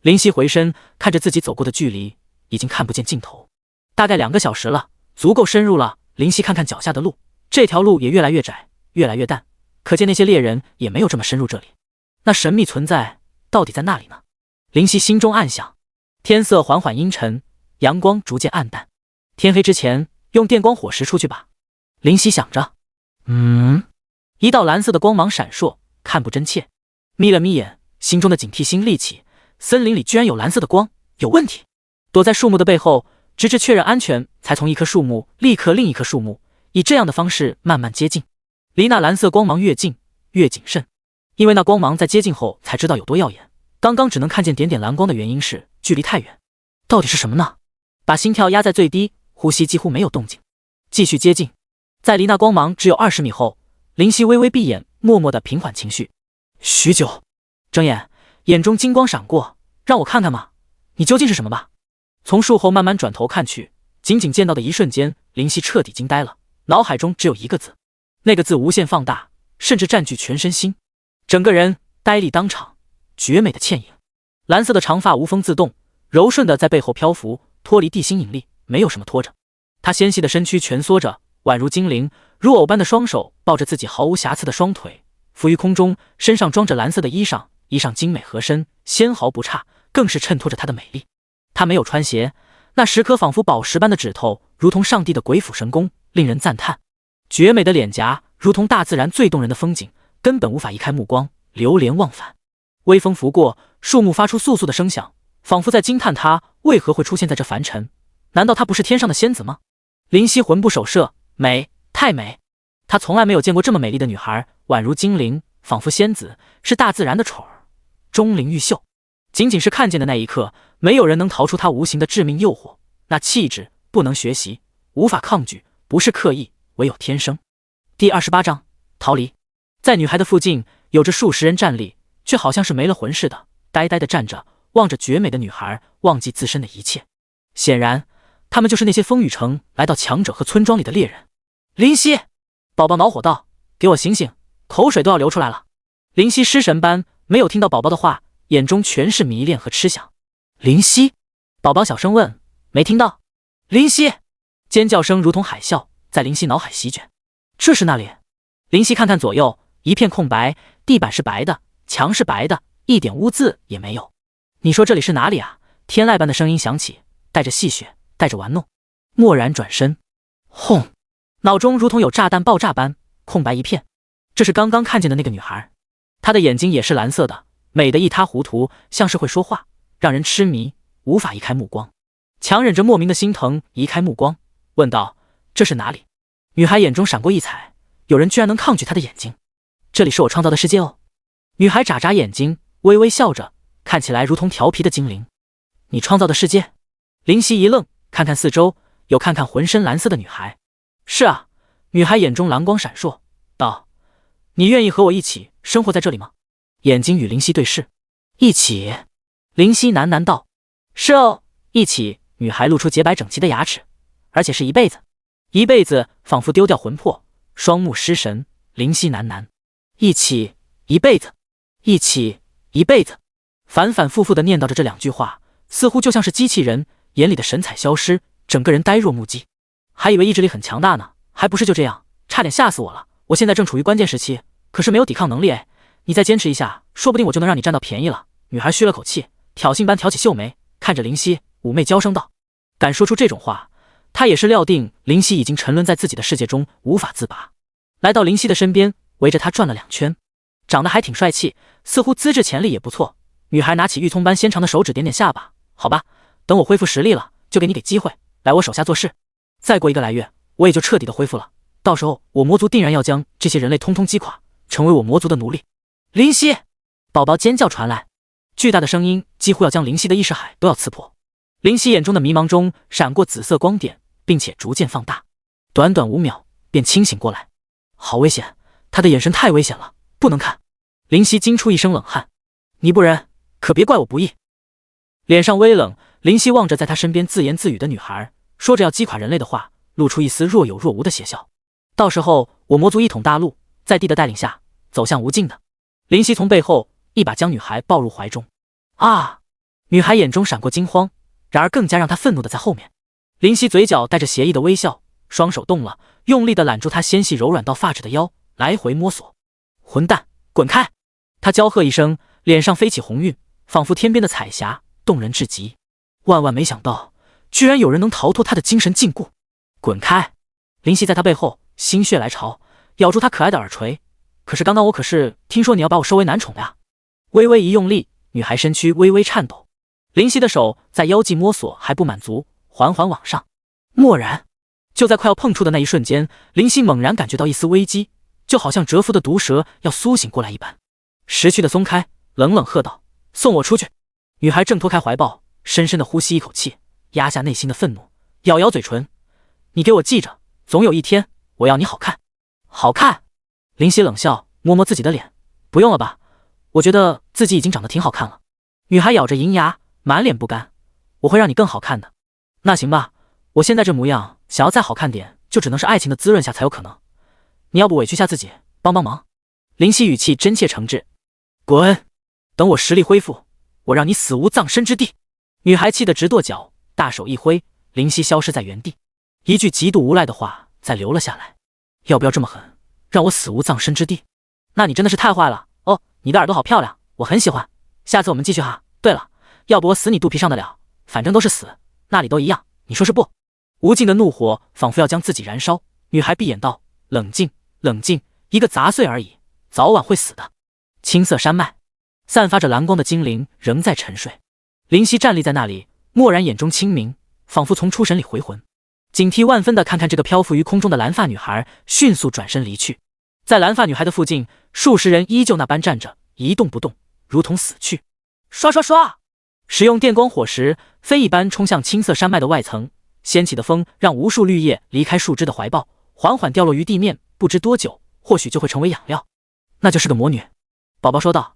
A: 林夕回身看着自己走过的距离，已经看不见尽头，大概2个小时了，足够深入了。林夕看看脚下的路，这条路也越来越窄，越来越淡，可见那些猎人也没有这么深入这里。那神秘存在到底在那里呢？林夕心中暗想。天色缓缓阴沉，阳光逐渐暗淡，天黑之前用电光火石出去吧。林夕想着。一道蓝色的光芒闪烁，看不真切。眯了眯眼，心中的警惕心立起，森林里居然有蓝色的光，有问题。躲在树木的背后，直至确认安全，才从一棵树木立刻另一棵树木，以这样的方式慢慢接近。离那蓝色光芒越近，越谨慎，因为那光芒在接近后才知道有多耀眼。刚刚只能看见点点蓝光的原因是距离太远。到底是什么呢？把心跳压在最低，呼吸几乎没有动静，继续接近。在离那光芒只有20米后，林夕微微闭眼，默默地平缓情绪。许久，睁眼，眼中金光闪过，让我看看嘛，你究竟是什么吧。从树后慢慢转头看去，仅仅见到的一瞬间，林夕彻底惊呆了，脑海中只有一个字，那个字无限放大，甚至占据全身心，整个人呆立当场，绝美的倩影。蓝色的长发无风自动，柔顺的在背后漂浮，脱离地心引力，没有什么拖着。他纤细的身躯蜷缩着，宛如精灵，如偶般的双手抱着自己毫无瑕疵的双腿，浮于空中，身上装着蓝色的衣裳，衣裳精美合身，纤毫不差，更是衬托着她的美丽。她没有穿鞋，那10颗仿佛宝石般的指头，如同上帝的鬼斧神工，令人赞叹。绝美的脸颊，如同大自然最动人的风景，根本无法移开目光，流连忘返。微风拂过，树木发出簌簌的声响，仿佛在惊叹她为何会出现在这凡尘。难道她不是天上的仙子吗？林夕魂不守舍，美，太美！她从来没有见过这么美丽的女孩，宛如精灵，仿佛仙子，是大自然的宠儿，钟灵毓秀。仅仅是看见的那一刻，没有人能逃出她无形的致命诱惑。那气质不能学习，无法抗拒，不是刻意，唯有天生。第28章逃离。在女孩的附近，有着数十人站立，却好像是没了魂似的，呆呆地站着，望着绝美的女孩，忘记自身的一切。显然，他们就是那些风雨城来到强者和村庄里的猎人。林夕，宝宝恼火道：“给我醒醒，口水都要流出来了。”林夕失神般没有听到宝宝的话，眼中全是迷恋和痴想。林夕，宝宝小声问：“没听到？”林夕，尖叫声如同海啸，在林夕脑海席卷。这是那里？林夕看看左右，一片空白，地板是白的，墙是白的，一点污渍也没有。你说这里是哪里啊？天籁般的声音响起，带着戏谑，带着玩弄。蓦然转身，轰！脑中如同有炸弹爆炸般空白一片。这是刚刚看见的那个女孩，她的眼睛也是蓝色的，美得一塌糊涂，像是会说话，让人痴迷，无法移开目光。强忍着莫名的心疼，移开目光，问道：“这是哪里？”女孩眼中闪过异彩，有人居然能抗拒她的眼睛。这里是我创造的世界哦。女孩眨眨眼睛，微微笑着，看起来如同调皮的精灵。你创造的世界？林夕一愣，看看四周，又看看浑身蓝色的女孩。是啊，女孩眼中蓝光闪烁，道：“你愿意和我一起生活在这里吗？”眼睛与林夕对视。一起？林夕喃喃道：“是哦，一起。”女孩露出洁白整齐的牙齿，而且是一辈子。一辈子仿佛丢掉魂魄，双目失神。林夕喃喃：“一起，一辈子，一起，一辈子。”反反复复地念叨着这2句话，似乎就像是机器人，眼里的神采消失，整个人呆若木鸡。还以为意志力很强大呢，还不是就这样，差点吓死我了。我现在正处于关键时期，可是没有抵抗能力哎，你再坚持一下，说不定我就能让你占到便宜了。女孩吁了口气，挑衅般挑起秀眉，看着林夕，妩媚娇声道：“敢说出这种话，她也是料定林夕已经沉沦在自己的世界中，无法自拔。”来到林夕的身边，围着她转了2圈，长得还挺帅气，似乎资质潜力也不错。女孩拿起玉葱般纤长的手指点点下巴：“好吧，等我恢复实力了，就给你机会来我手下做事。再过1个来月，我也就彻底的恢复了。到时候我魔族定然要将这些人类通通击垮，成为我魔族的奴隶。”林夕，宝宝尖叫传来，巨大的声音几乎要将林夕的意识海都要刺破。林夕眼中的迷茫中闪过紫色光点，并且逐渐放大，短短5秒便清醒过来。好危险，他的眼神太危险了，不能看。林夕惊出一身冷汗，你不仁，可别怪我不义。脸上微冷，林夕望着在他身边自言自语的女孩，说着要击垮人类的话，露出一丝若有若无的邪笑。到时候我魔族一统大陆，在帝的带领下走向无尽的。林夕从背后一把将女孩抱入怀中。啊！女孩眼中闪过惊慌，然而更加让她愤怒的在后面。林夕嘴角带着邪意的微笑，双手动了，用力地揽住她纤细柔软到发指的腰，来回摸索。混蛋，滚开！他娇喝一声，脸上飞起红晕，仿佛天边的彩霞，动人至极。万万没想到，居然有人能逃脱他的精神禁锢。滚开！林夕在他背后心血来潮，咬住他可爱的耳垂。可是刚刚我可是听说你要把我收为男宠的呀！微微一用力，女孩身躯微微颤抖。林夕的手在腰际摸索还不满足，缓缓往上。蓦然，就在快要碰触的那一瞬间，林夕猛然感觉到一丝危机，就好像蛰伏的毒蛇要苏醒过来一般。识趣的松开，冷冷喝道：“送我出去！”女孩挣脱开怀抱，深深的呼吸一口气，压下内心的愤怒，咬咬嘴唇：“你给我记着，总有一天我要你好看。”好看？林夕冷笑，摸摸自己的脸：“不用了吧，我觉得自己已经长得挺好看了。”女孩咬着银牙，满脸不甘：“我会让你更好看的。”那行吧，我现在这模样，想要再好看点，就只能是爱情的滋润下才有可能。你要不委屈下自己，帮帮忙？林夕语气真切诚挚。滚！等我实力恢复，我让你死无葬身之地！女孩气得直跺脚，大手一挥，林夕消失在原地。一句极度无赖的话再留了下来。要不要这么狠，让我死无葬身之地？那你真的是太坏了哦！你的耳朵好漂亮，我很喜欢。下次我们继续哈。对了，要不我死你肚皮上的了，反正都是死，那里都一样，你说是不？无尽的怒火仿佛要将自己燃烧。女孩闭眼道：冷静，冷静，一个杂碎而已，早晚会死的。青色山脉，散发着蓝光的精灵仍在沉睡。林夕站立在那里，蓦然眼中清明，仿佛从出神里回魂，警惕万分地看看这个漂浮于空中的蓝发女孩，迅速转身离去。在蓝发女孩的附近，数十人依旧那般站着，一动不动，如同死去。刷刷刷，使用电光火石，飞一般冲向青色山脉的外层，掀起的风让无数绿叶离开树枝的怀抱，缓缓掉落于地面，不知多久，或许就会成为养料。那就是个魔女。宝宝说道：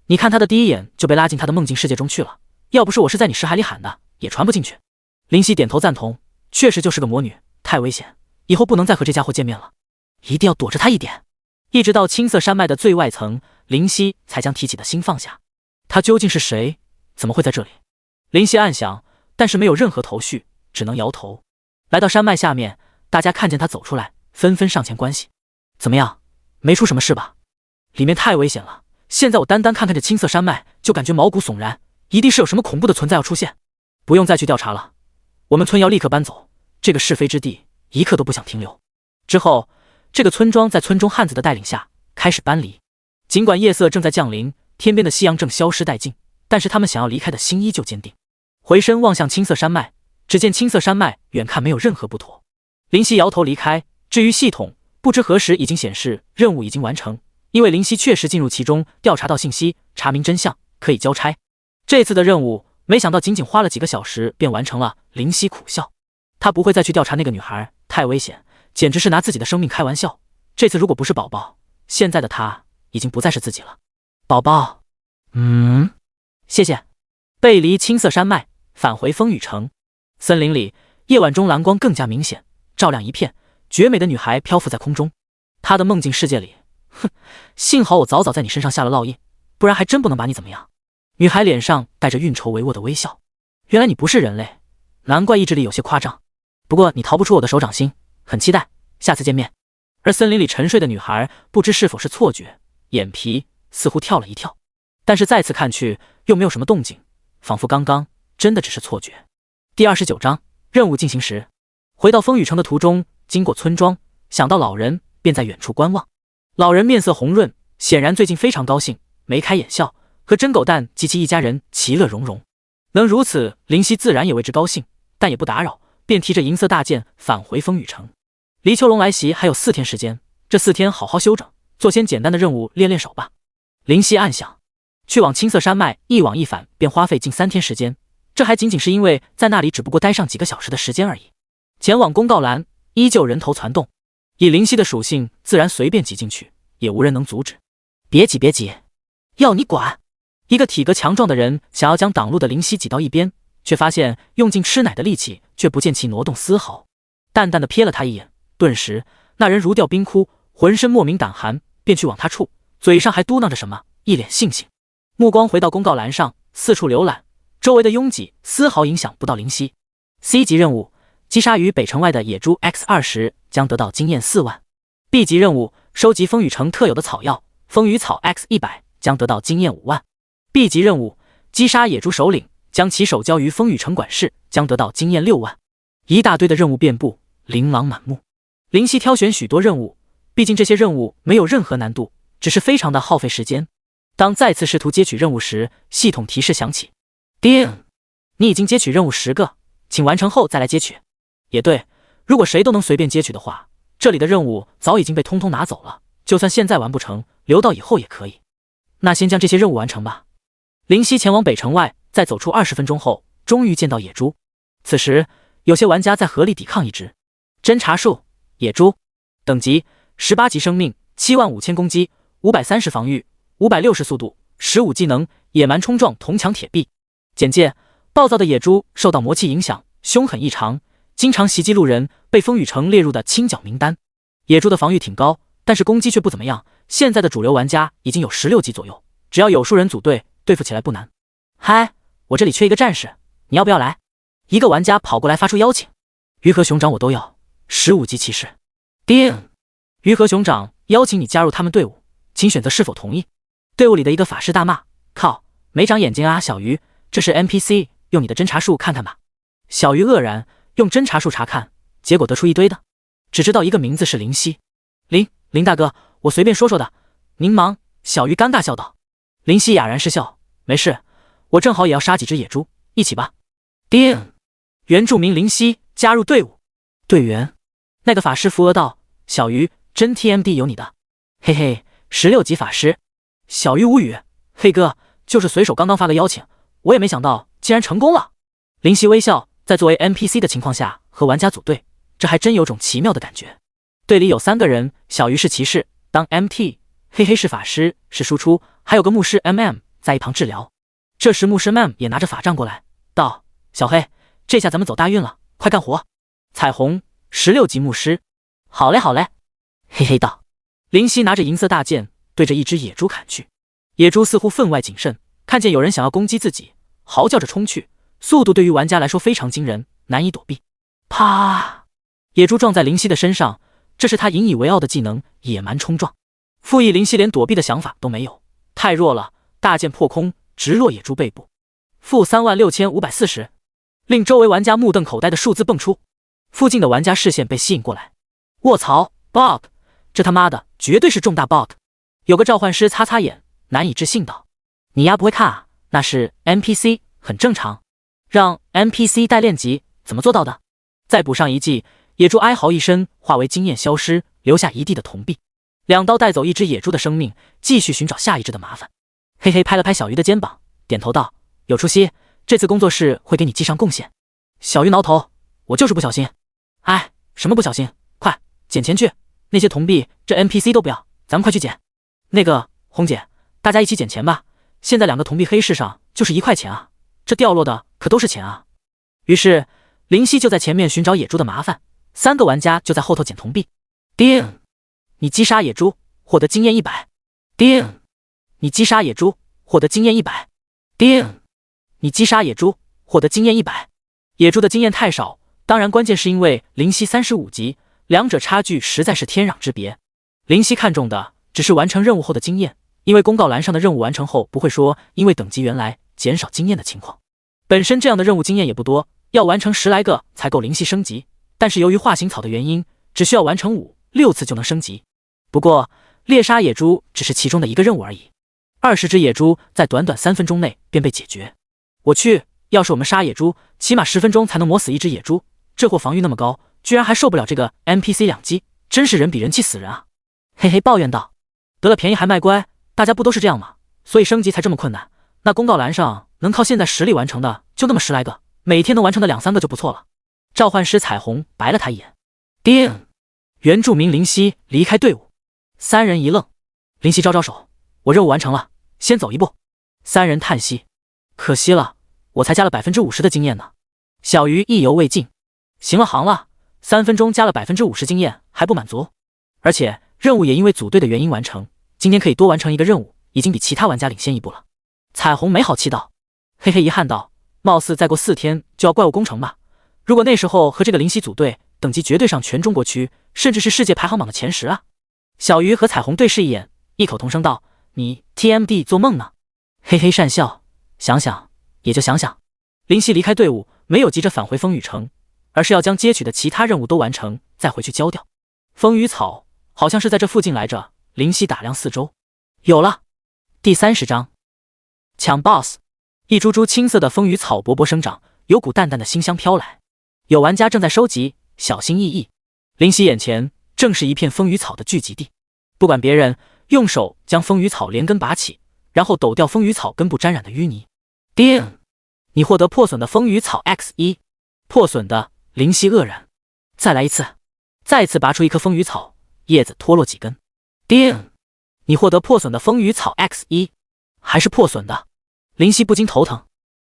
A: 你看她的第一眼就被拉进她的梦境世界中去了，要不是我是在你识海里喊的，也传不进去。林夕点头赞同，确实就是个魔女，太危险，以后不能再和这家伙见面了，一定要躲着她一点。一直到青色山脉的最外层，林夕才将提起的心放下。他究竟是谁？怎么会在这里？林夕暗想，但是没有任何头绪，只能摇头。来到山脉下面，大家看见他走出来，纷纷上前关心。怎么样，没出什么事吧？里面太危险了，现在我单单看看这青色山脉就感觉毛骨悚然，一定是有什么恐怖的存在要出现。不用再去调查了，我们村要立刻搬走，这个是非之地一刻都不想停留。之后这个村庄在村中汉子的带领下开始搬离。尽管夜色正在降临，天边的夕阳正消失殆尽，但是他们想要离开的心依旧坚定。回身望向青色山脉，只见青色山脉远看没有任何不妥。林夕摇头离开。至于系统，不知何时已经显示任务已经完成，因为林夕确实进入其中，调查到信息，查明真相，可以交差。这次的任务没想到仅仅花了几个小时便完成了。林夕苦笑，他不会再去调查那个女孩，太危险，简直是拿自己的生命开玩笑。这次如果不是宝宝，现在的他已经不再是自己了。宝宝，谢谢。背离青色山脉，返回风雨城。森林里，夜晚中蓝光更加明显，照亮一片。绝美的女孩漂浮在空中，她的梦境世界里，幸好我早早在你身上下了烙印，不然还真不能把你怎么样。女孩脸上带着运筹帷幄的微笑。原来你不是人类，难怪意志力有些夸张。不过你逃不出我的手掌心，很期待下次见面。而森林里沉睡的女孩不知是否是错觉，眼皮似乎跳了一跳，但是再次看去又没有什么动静，仿佛刚刚真的只是错觉。第29章任务进行时。回到风雨城的途中，经过村庄，想到老人，便在远处观望。老人面色红润，显然最近非常高兴，眉开眼笑，和真狗蛋及其一家人其乐融融。能如此，林夕自然也为之高兴，但也不打扰，便提着银色大剑返回风雨城。离秋龙来袭还有4天时间，这4天好好休整，做些简单的任务练练手吧。林夕暗想，去往青色山脉一往一返便花费近3天时间，这还仅仅是因为在那里只不过待上几个小时的时间而已。前往公告栏依旧人头攒动，以林夕的属性自然随便挤进去，也无人能阻止。别挤别挤，要你管！一个体格强壮的人想要将挡路的林夕挤到一边，却发现用尽吃奶的力气，却不见其挪动丝毫。淡淡的瞥了他一眼，顿时那人如掉冰窟，浑身莫名胆寒，便去往他处，嘴上还嘟囔着什么，一脸悻悻。目光回到公告栏上，四处浏览，周围的拥挤丝毫影响不到林夕。C 级任务，击杀于北城外的野猪 X20 将得到经验4万。B 级任务，收集风雨城特有的草药风雨草 X100 将得到经验5万。B 级任务，击杀野猪首领，将其手交于风雨城管事，将得到经验6万。一大堆的任务遍布，琳琅满目。林夕挑选许多任务，毕竟这些任务没有任何难度，只是非常的耗费时间。当再次试图接取任务时，系统提示响起，叮，你已经接取任务10个，请完成后再来接取。也对，如果谁都能随便接取的话，这里的任务早已经被通通拿走了，就算现在完不成，留到以后也可以。那先将这些任务完成吧。林夕前往北城外，在走出20分钟后，终于见到野猪。此时有些玩家在合力抵抗一只侦察术野猪，等级18级生命，75000攻击，530防御，560速度，15技能野蛮冲撞铜墙铁壁。简介：暴躁的野猪受到魔气影响，凶狠异常，经常袭击路人，被风雨城列入的清剿名单。野猪的防御挺高，但是攻击却不怎么样。现在的主流玩家已经有16级左右，只要有数人组队，对付起来不难。嗨，我这里缺一个战士，你要不要来？一个玩家跑过来发出邀请。鱼和熊掌我都要，15级骑士。叮，鱼和熊掌邀请你加入他们队伍，请选择是否同意。队伍里的一个法师大骂：靠，没长眼睛啊，小鱼，这是 NPC， 用你的侦查术看看吧。小鱼愕然，用侦查术查看，结果得出一堆的，只知道一个名字是林夕。林大哥，我随便说说的，您忙。小鱼尴尬笑道。林夕哑然失笑，没事，我正好也要杀几只野猪，一起吧。叮，原住民林夕加入队伍。队员，那个法师扶额道：小鱼，真 TMD 有你的，嘿嘿，16级法师。小鱼无语，嘿哥，就是随手刚发个邀请，我也没想到竟然成功了。林夕微笑，在作为 NPC 的情况下和玩家组队，这还真有种奇妙的感觉。队里有3个人，小鱼是骑士，当 MT， 嘿嘿是法师，是输出，还有个牧师 MM 在一旁治疗。这时牧师 MM 也拿着法杖过来，道：小黑，这下咱们走大运了，快干活。彩虹16级牧师，好嘞好嘞，嘿嘿道。林夕拿着银色大剑对着一只野猪砍去，野猪似乎分外谨慎，看见有人想要攻击自己，嚎叫着冲去，速度对于玩家来说非常惊人，难以躲避。啪！野猪撞在林夕的身上，这是他引以为傲的技能野蛮冲撞。复议林夕连躲避的想法都没有，太弱了，大剑破空直落野猪背部。负36540，令周围玩家目瞪口呆的数字蹦出。附近的玩家视线被吸引过来，卧槽 bug， 这他妈的绝对是重大 bug。 有个召唤师擦擦眼，难以置信道：你丫不会看啊，那是 NPC， 很正常，让 NPC 带练级怎么做到的？再补上一记，野猪哀嚎一声，化为经验消失，留下一地的铜币。2刀带走一只野猪的生命，继续寻找下一只的麻烦。嘿嘿拍了拍小鱼的肩膀，点头道：有出息，这次工作室会给你记上贡献。小鱼挠头：我就是不小心。哎，什么不小心，快捡钱去，那些铜币这 NPC 都不要，咱们快去捡。那个红姐，大家一起捡钱吧，现在2个铜币黑市上就是1块钱啊，这掉落的可都是钱啊。于是林夕就在前面寻找野猪的麻烦，3个玩家就在后头捡铜币。叮，你击杀野猪，获得经验100。叮，你击杀野猪，获得经验100。叮，你击杀野猪，获得经验100。野猪的经验太少，当然关键是因为林夕35级，两者差距实在是天壤之别。林夕看中的只是完成任务后的经验，因为公告栏上的任务完成后不会说因为等级原来减少经验的情况。本身这样的任务经验也不多，要完成10来个才够林夕升级，但是由于化形草的原因，只需要完成5、6次就能升级。不过猎杀野猪只是其中的一个任务而已，20只野猪在短短3分钟内便被解决。我去，要是我们杀野猪，起码10分钟才能磨死一只野猪，这货防御那么高，居然还受不了这个 NPC 2击，真是人比人气死人啊。嘿嘿抱怨道：得了便宜还卖乖，大家不都是这样吗？所以升级才这么困难。那公告栏上能靠现在实力完成的就那么10来个，每天能完成的2、3个就不错了。召唤师彩虹白了他一眼。叮，原住民林夕离开队伍。3人一愣，林夕招招手：我任务完成了，先走一步。3人叹息：可惜了，我才加了50%的经验呢。小鱼意犹未尽：行了行了，3分钟加了50%经验还不满足，而且任务也因为组队的原因完成，今天可以多完成1个任务，已经比其他玩家领先1步了。彩虹没好气道：嘿嘿遗憾道，貌似再过4天就要怪物工程吧，如果那时候和这个林夕组队，等级绝对上全中国区，甚至是世界排行榜的前10啊。小鱼和彩虹对视一眼，异口同声道：你 TMD 做梦呢。嘿嘿讪笑，想想也就想想。林夕离开队伍，没有急着返回风雨城，而是要将接取的其他任务都完成，再回去交掉。风雨草好像是在这附近来着。林夕打量四周，有了。第30章抢 BOSS。 一株株青色的风雨草勃勃生长，有股淡淡的馨香飘来。有玩家正在收集，小心翼翼。林夕眼前正是一片风雨草的聚集地，不管别人，用手将风雨草连根拔起，然后抖掉风雨草根部沾染的淤泥。叮，你获得破损的风雨草 X1。 破损的，林夕愕然。再来一次。再次拔出一棵风雨草，叶子脱落几根。叮，你获得破损的风雨草 X1。 还是破损的，林夕不禁头疼。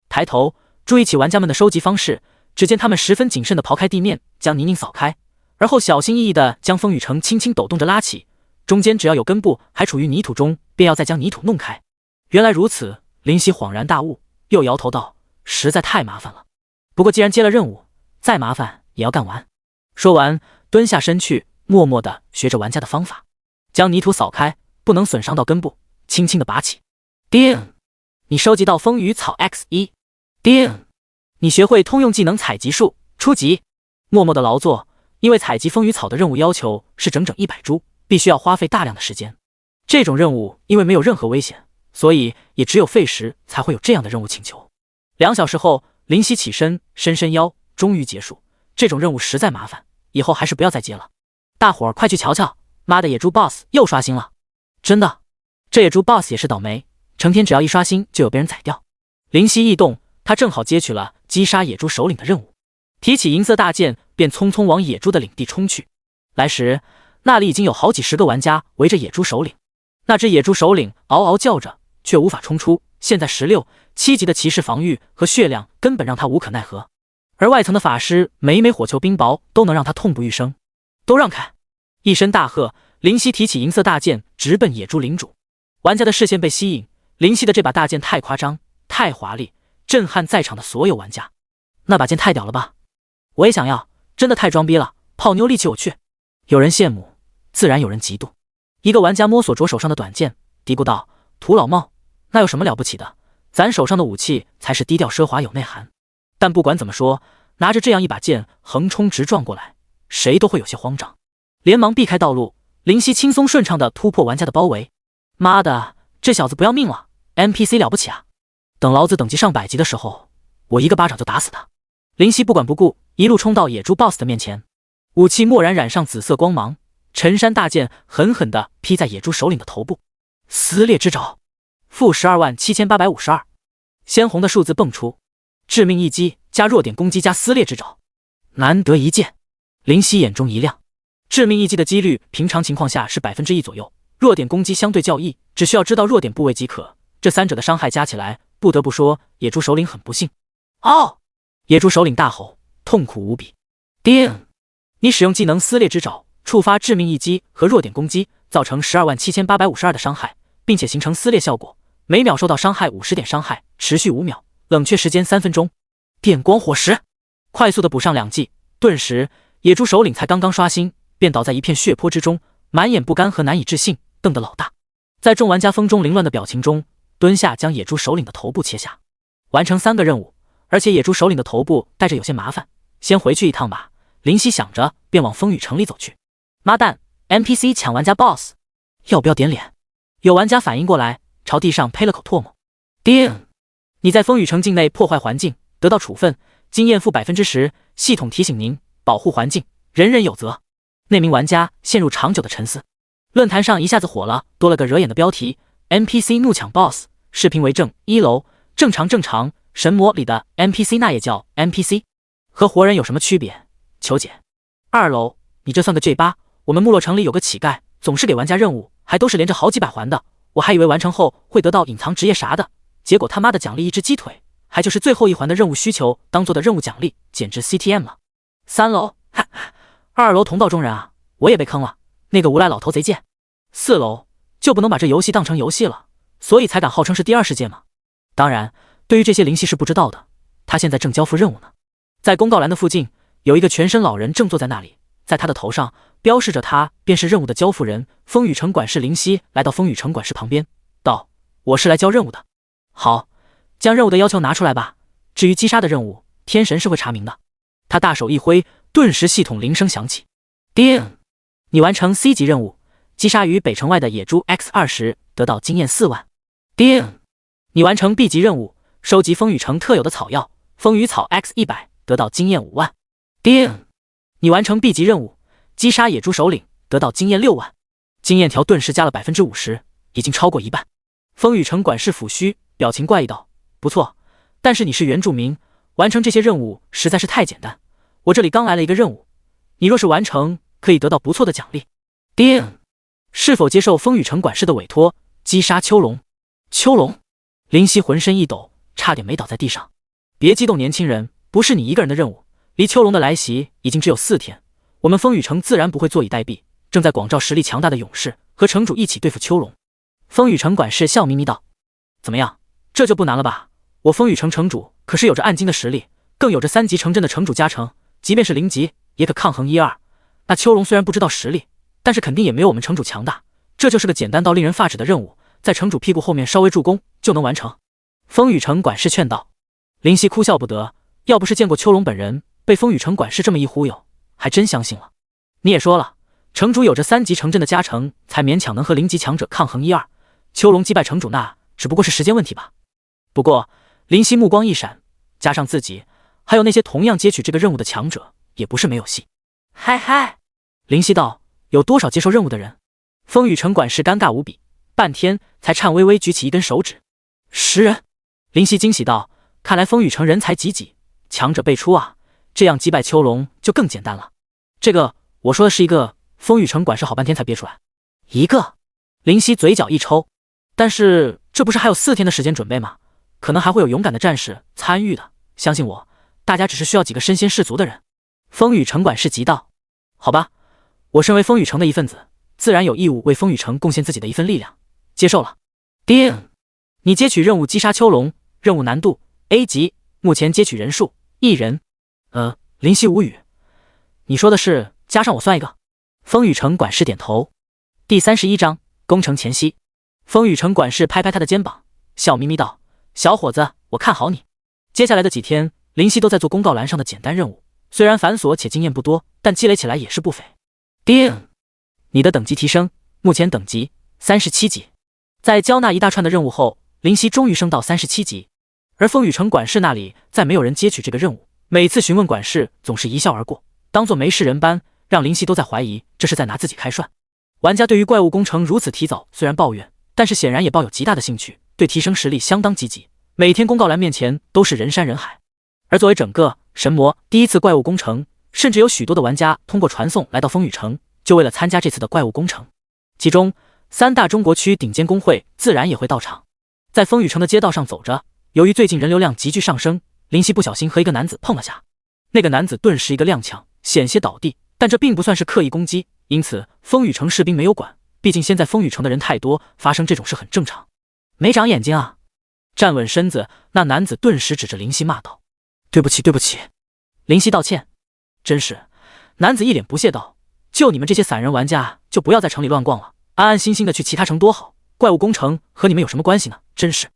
A: 抬头注意起玩家们的收集方式，只见他们十分谨慎地刨开地面，将泥泞扫开，而后小心翼翼地将风雨城轻轻抖动着拉起，中间只要有根部还处于泥土中，便要再将泥土弄开。原来如此，林夕恍然大悟，又摇头道：实在太麻烦了，不过既然接了任务，再麻烦也要干完。说完蹲下身去，默默地学着玩家的方法，将泥土扫开，不能损伤到根部，轻轻地拔起。叮！你收集到风雨草 X1。叮！你学会通用技能采集术，初级。默默的劳作，因为采集风雨草的任务要求是整整100株，必须要花费大量的时间。这种任务因为没有任何危险，所以也只有费时才会有这样的任务请求。2小时后，林夕起身伸伸腰，终于结束。这种任务实在麻烦，以后还是不要再接了。大伙儿快去瞧瞧，妈的野猪 BOSS 又刷新了！真的，这野猪 BOSS 也是倒霉，成天只要一刷新就有被人宰掉。林夕一动，他正好接取了击杀野猪首领的任务，提起银色大剑便匆匆往野猪的领地冲去。来时，那里已经有好几十个玩家围着野猪首领。那只野猪首领嗷嗷叫着，却无法冲出。现在16、7级的骑士防御和血量根本让他无可奈何，而外层的法师每每火球冰雹都能让他痛不欲生。都让开！一声大喝，林夕提起银色大剑直奔野猪领主。玩家的视线被吸引，林夕的这把大剑太夸张，太华丽，震撼在场的所有玩家。那把剑太屌了吧！我也想要，真的太装逼了，泡妞力气我去。有人羡慕，自然有人嫉妒。一个玩家摸索着手上的短剑，嘀咕道：土老帽，那有什么了不起的？咱手上的武器才是低调奢华有内涵。但不管怎么说，拿着这样一把剑横冲直撞过来，谁都会有些慌张，连忙避开道路。林夕轻松顺畅地突破玩家的包围。妈的，这小子不要命了 ，NPC 了不起啊！等老子等级上100级的时候，我一个巴掌就打死他。林夕不管不顾，一路冲到野猪 BOSS 的面前，武器蓦然染上紫色光芒，陈山大剑狠狠地劈在野猪首领的头部。撕裂之爪，-127,852，鲜红的数字蹦出，致命一击加弱点攻击加撕裂之爪，难得一见。林夕眼中一亮，致命一击的几率平常情况下是1%左右，弱点攻击相对较易，只需要知道弱点部位即可。这3者的伤害加起来，不得不说野猪首领很不幸。嗷！野猪首领大吼，痛苦无比。叮！你使用技能撕裂之爪，触发致命一击和弱点攻击，造成127,852的伤害，并且形成撕裂效果，每秒受到伤害50点伤害，持续5秒，冷却时间3分钟。电光火石，快速的补上2记，顿时野猪首领才刚刚刷新，便倒在一片血泊之中，满眼不甘和难以置信，瞪得老大。在众玩家风中凌乱的表情中，蹲下将野猪首领的头部切下，完成3个任务，而且野猪首领的头部带着有些麻烦，先回去一趟吧。林夕想着，便往风雨城里走去。妈蛋 ，NPC 抢玩家 BOSS， 要不要点脸？有玩家反应过来，朝地上呸了口唾沫。叮！你在风雨城境内破坏环境，得到处分，经验负10%。系统提醒您，保护环境，人人有责。那名玩家陷入长久的沉思。论坛上一下子火了，多了个惹眼的标题 ：NPC 怒抢 BOSS， 视频为证。1楼，正常，神魔里的 NPC 那也叫 NPC， 和活人有什么区别？求解。2楼，你这算个 J8，我们木洛城里有个乞丐，总是给玩家任务，还都是连着好几百环的，我还以为完成后会得到隐藏职业啥的，结果他妈的奖励一只鸡腿，还就是最后一环的任务需求当做的任务奖励，简直 CTM 了。3楼，2楼同道中人啊，我也被坑了，那个无赖老头贼贱。4楼，就不能把这游戏当成游戏了，所以才敢号称是第2世界吗？当然，对于这些林夕是不知道的，他现在正交付任务呢。在公告栏的附近，有一个全身老人正坐在那里，在他的头上标示着他便是任务的交付人。风雨城管事林夕来到风雨城管事旁边，道：我是来交任务的。好，将任务的要求拿出来吧，至于击杀的任务，天神是会查明的。他大手一挥，顿时系统铃声响起。叮！你完成 C 级任务，击杀于北城外的野猪 X20，得到经验4万。叮！你完成 B 级任务，收集风雨城特有的草药风雨草 X100，得到经验5万。叮！你完成 B 级任务，击杀野猪首领，得到经验6万。经验条顿时加了 50%， 已经超过一半。风雨城管事抚须，表情怪异道：不错，但是你是原住民，完成这些任务实在是太简单。我这里刚来了一个任务，你若是完成，可以得到不错的奖励。叮！是否接受风雨城管事的委托，击杀丘龙？丘龙！林夕浑身一抖，差点没倒在地上。别激动，年轻人，不是你一个人的任务，离丘龙的来袭已经只有4天，我们风雨城自然不会坐以待毙，正在广召实力强大的勇士和城主一起对付丘龙。风雨城管事笑眯眯道：怎么样，这就不难了吧？我风雨城城主可是有着暗金的实力，更有着3级城镇的城主加成，即便是0级也可抗衡1、2。那秋龙虽然不知道实力，但是肯定也没有我们城主强大，这就是个简单到令人发指的任务，在城主屁股后面稍微助攻就能完成。风雨城管事劝道。林夕哭笑不得，要不是见过秋龙本人，被风雨城管事这么一忽悠，还真相信了。你也说了，城主有着3级城镇的加成，才勉强能和0级强者抗衡1、2，秋龙击败城主那只不过是时间问题吧。不过林夕目光一闪，加上自己还有那些同样接取这个任务的强者，也不是没有戏。嗨嗨，林夕道，有多少接受任务的人？风雨城管事尴尬无比，半天才颤巍巍举起一根手指。10人。林夕惊喜道，看来风雨城人才济济，强者辈出啊，这样击败秋龙就更简单了。这个我说的是一个，风雨城管事好半天才憋出来。一个。林夕嘴角一抽，但是这不是还有4天的时间准备吗？可能还会有勇敢的战士参与的，相信我，大家只是需要几个身先士卒的人。风雨城管事急道，好吧，我身为风雨城的一份子，自然有义务为风雨城贡献自己的一份力量，接受了。叮，你接取任务击杀秋龙，任务难度 A 级，目前接取人数1人。林夕无语，你说的是加上我算一个？风雨城管事点头。第31章攻城前夕。风雨城管事拍拍他的肩膀，笑眯眯道，小伙子，我看好你。接下来的几天，林夕都在做公告栏上的简单任务，虽然繁琐且经验不多，但积累起来也是不菲。叮，你的等级提升，目前等级37级。在交纳一大串的任务后，林夕终于升到37级。而风雨城管事那里再没有人接取这个任务，每次询问管事总是一笑而过，当作没事人般，让林夕都在怀疑这是在拿自己开涮。玩家对于怪物工程如此提早虽然抱怨，但是显然也抱有极大的兴趣，对提升实力相当积极，每天公告栏面前都是人山人海。而作为整个神魔第一次怪物工程，甚至有许多的玩家通过传送来到风雨城，就为了参加这次的怪物工程。其中3大中国区顶尖工会自然也会到场。在风雨城的街道上走着，由于最近人流量急剧上升，林夕不小心和一个男子碰了下，那个男子顿时一个踉跄，险些倒地，但这并不算是刻意攻击，因此风雨城士兵没有管，毕竟现在风雨城的人太多，发生这种事很正常。没长眼睛啊！站稳身子，那男子顿时指着林夕骂道，对不起对不起。林夕道歉。真是，男子一脸不屑道，就你们这些散人玩家，就不要在城里乱逛了，安安心心的去其他城多好，怪物工程和你们有什么关系呢？真是。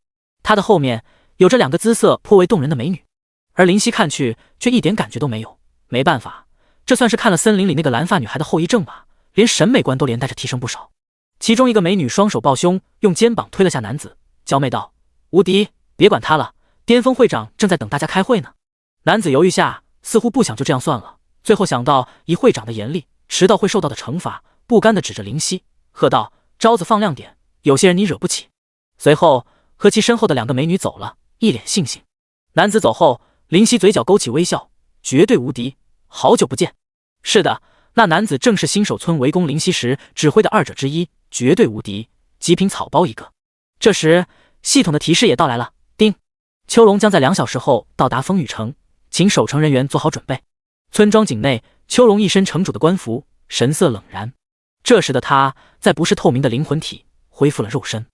A: 他的后面有着2个姿色颇为动人的美女，而林夕看去却一点感觉都没有。没办法，这算是看了森林里那个蓝发女孩的后遗症吧，连审美观都连带着提升不少。其中一个美女双手抱胸，用肩膀推了下男子，娇媚道，无敌，别管他了，巅峰会长正在等大家开会呢。男子犹豫下，似乎不想就这样算了，最后想到以会长的严厉，迟到会受到的惩罚，不甘地指着林夕喝道，招子放亮点，有些人你惹不起。随后和其身后的2个美女走了，一脸悻悻。男子走后，林夕嘴角勾起微笑，绝对无敌，好久不见。是的，那男子正是新手村围攻林夕时指挥的2者之一，绝对无敌，极品草包一个。这时系统的提示也到来了，叮，秋龙将在2小时后到达风雨城，请守城人员做好准备。村庄境内，秋龙一身城主的官服，神色冷然。这时的他在不是透明的灵魂体恢复了肉身，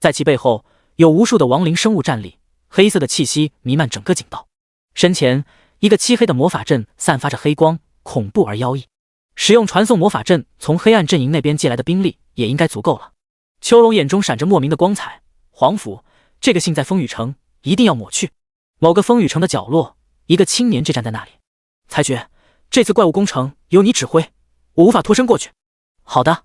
A: 在其背后有无数的亡灵生物站立，黑色的气息弥漫整个景道。身前一个漆黑的魔法阵散发着黑光，恐怖而妖异。使用传送魔法阵从黑暗阵营那边借来的兵力也应该足够了。秋龙眼中闪着莫名的光彩，皇甫，这个信在风雨城一定要抹去。某个风雨城的角落，一个青年站在那里。裁决，这次怪物工程由你指挥，我无法脱身过去。好的。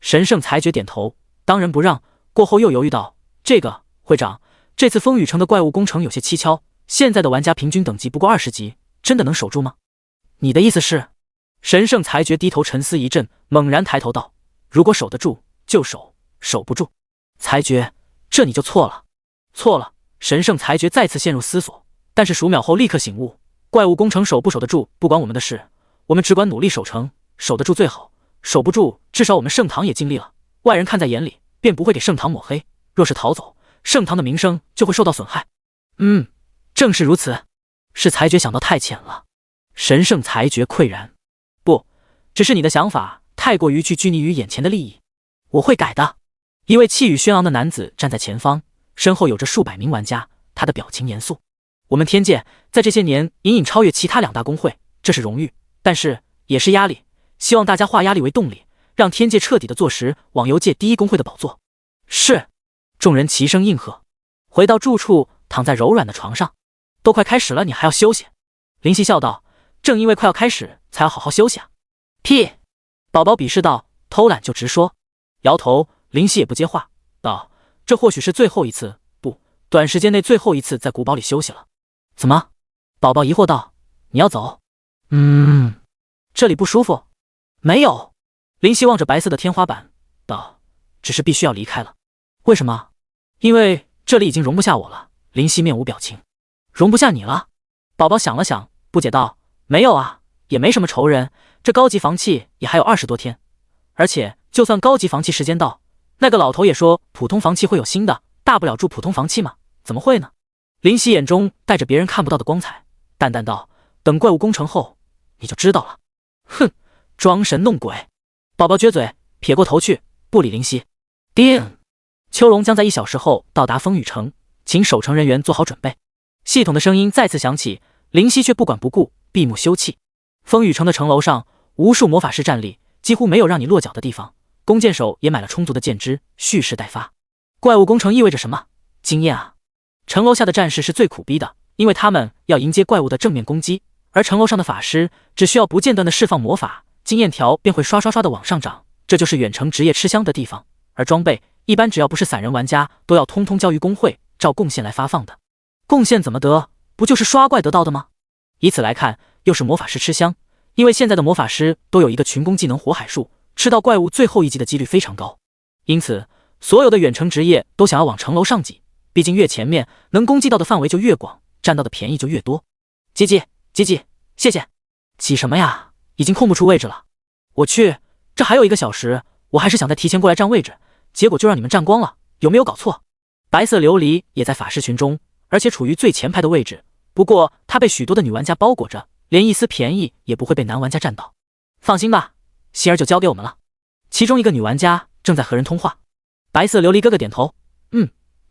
A: 神圣裁决点头，当仁不让。过后又犹豫道，这个会长，这次风雨城的怪物工程有些蹊跷，现在的玩家平均等级不过20级，真的能守住吗？你的意思是？神圣裁决低头沉思一阵，猛然抬头道，如果守得住就守，守不住。裁决，这你就错了。错了。神圣裁决再次陷入思索，但是数秒后立刻醒悟，怪物工程守不守得住不关我们的事，我们只管努力守城，守得住最好，守不住至少我们圣堂也尽力了，外人看在眼里便不会给圣堂抹黑，若是逃走，圣堂的名声就会受到损害。正是如此。是裁决想到太浅了。神圣裁决喟然，不，只是你的想法太过于去拘泥于眼前的利益，我会改的。一位气宇轩昂的男子站在前方，身后有着数百名玩家，他的表情严肃。我们天界在这些年隐隐超越其他2大公会，这是荣誉，但是也是压力。希望大家化压力为动力，让天界彻底的坐实网游界第一公会的宝座。是。众人齐声应和。回到住处，躺在柔软的床上。都快开始了，你还要休息？林夕笑道：正因为快要开始，才要好好休息啊。屁！宝宝鄙视道：偷懒就直说。摇头，林夕也不接话，道：这或许是最后一次，不，短时间内最后一次在古堡里休息了。怎么？宝宝疑惑道：你要走？这里不舒服？没有。林夕望着白色的天花板，道：只是必须要离开了。为什么？因为这里已经容不下我了。林夕面无表情。容不下你了？宝宝想了想，不解道：没有啊，也没什么仇人，这高级房契也还有20多天，而且就算高级房契时间到，那个老头也说普通房契会有新的，大不了住普通房契嘛，怎么会呢？林夕眼中带着别人看不到的光彩，淡淡道：等怪物攻城后你就知道了。哼，装神弄鬼。宝宝撅嘴，撇过头去，不理林夕。叮！秋荣将在1小时后到达风雨城，请守城人员做好准备。系统的声音再次响起，林夕却不管不顾，闭目休憩。风雨城的城楼上，无数魔法师站立，几乎没有让你落脚的地方。弓箭手也买了充足的箭支，蓄势待发。怪物攻城意味着什么？经验啊！城楼下的战士是最苦逼的，因为他们要迎接怪物的正面攻击，而城楼上的法师只需要不间断的释放魔法，经验条便会刷刷刷的往上涨，这就是远程职业吃香的地方。而装备一般只要不是散人玩家，都要通通交于工会，照贡献来发放的。贡献怎么得？不就是刷怪得到的吗？以此来看，又是魔法师吃香，因为现在的魔法师都有一个群攻技能火海术，吃到怪物最后一击的几率非常高。因此，所有的远程职业都想要往城楼上挤，毕竟越前面能攻击到的范围就越广，占到的便宜就越多。挤，谢谢。挤什么呀？已经空不出位置了。我去，这还有1个小时，我还是想再提前过来占位置，结果就让你们占光了，有没有搞错？白色琉璃也在法师群中，而且处于最前排的位置，不过他被许多的女玩家包裹着，连一丝便宜也不会被男玩家占到。放心吧，希儿就交给我们了。其中一个女玩家正在和人通话。白色琉璃哥哥点头，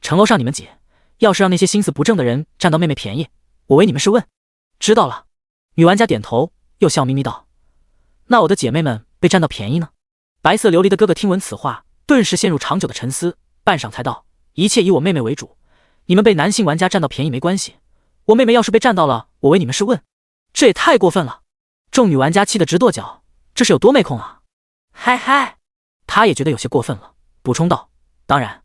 A: 城楼上你们挤，要是让那些心思不正的人占到妹妹便宜，我为你们是问。知道了。女玩家点头，又笑眯眯道：那我的姐妹们被占到便宜呢？白色琉璃的哥哥听闻此话，顿时陷入长久的沉思，半晌才道：一切以我妹妹为主，你们被男性玩家占到便宜没关系，我妹妹要是被占到了，我为你们是问。这也太过分了。众女玩家气得直跺脚，这是有多没空啊？嗨嗨，她也觉得有些过分了，补充道：当然，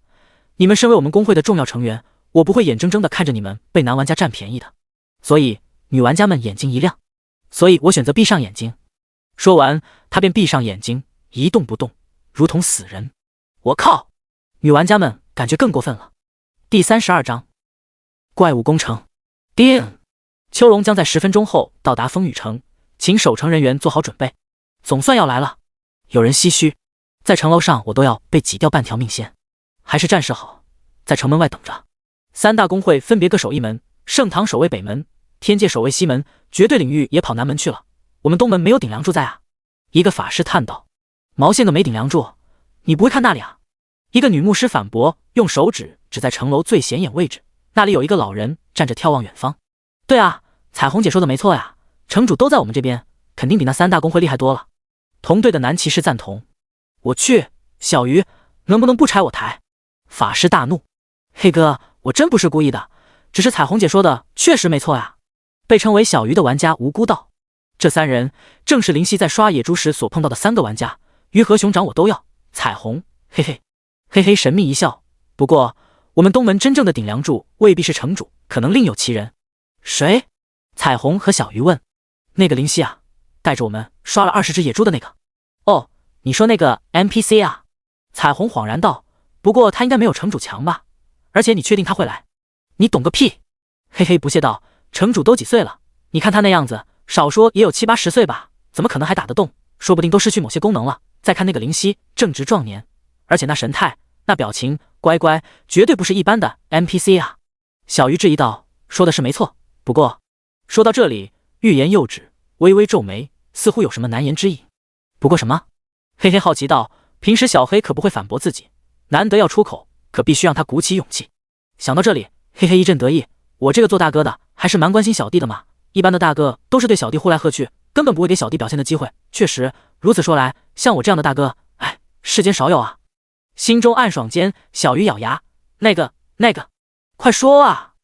A: 你们身为我们公会的重要成员，我不会眼睁睁地看着你们被男玩家占便宜的。所以女玩家们眼睛一亮，所以我选择闭上眼睛。说完，她便闭上眼睛，一动不动，如同死人。我靠！女玩家们感觉更过分了。第32章，怪物攻城。叮！秋荣将在10分钟后到达风雨城，请守城人员做好准备。总算要来了。有人唏嘘，在城楼上我都要被挤掉半条命线，还是战士好，在城门外等着。3大公会分别各守一门，圣堂守卫北门，天界守卫西门，绝对领域也跑南门去了。我们东门没有顶梁柱在啊。一个法师叹道：毛线个没顶梁柱，你不会看那里啊？一个女牧师反驳，用手指指在城楼最显眼位置，那里有一个老人站着眺望远方。对啊，彩虹姐说的没错呀，城主都在我们这边，肯定比那3大公会厉害多了。同队的男骑士赞同。我去，小鱼，能不能不拆我台？法师大怒。黑哥，我真不是故意的，只是彩虹姐说的确实没错呀。被称为小鱼的玩家无辜道。这3人正是林夕在刷野猪时所碰到的3个玩家，鱼和熊掌我都要，彩虹，嘿嘿。嘿嘿神秘一笑，不过我们东门真正的顶梁柱未必是城主，可能另有其人。谁？彩虹和小鱼问。那个林夕啊，带着我们刷了20只野猪的那个。哦，你说那个 NPC 啊？彩虹恍然道，不过他应该没有城主强吧？而且你确定他会来？你懂个屁！嘿嘿不屑道，城主都几岁了？你看他那样子，少说也有7、80岁吧，怎么可能还打得动？说不定都失去某些功能了。再看那个林夕，正值壮年，而且那神态，那表情，乖乖，绝对不是一般的 NPC 啊！小鱼质疑道，说的是没错，不过说到这里，欲言又止，微微皱眉，似乎有什么难言之隐。不过什么？嘿嘿好奇道，平时小黑可不会反驳自己，难得要出口，可必须让他鼓起勇气。想到这里，嘿嘿一阵得意，我这个做大哥的还是蛮关心小弟的嘛，一般的大哥都是对小弟呼来喝去，根本不会给小弟表现的机会。确实，如此说来，像我这样的大哥，哎，世间少有啊。心中暗爽间，小鱼咬牙，那个，快说啊！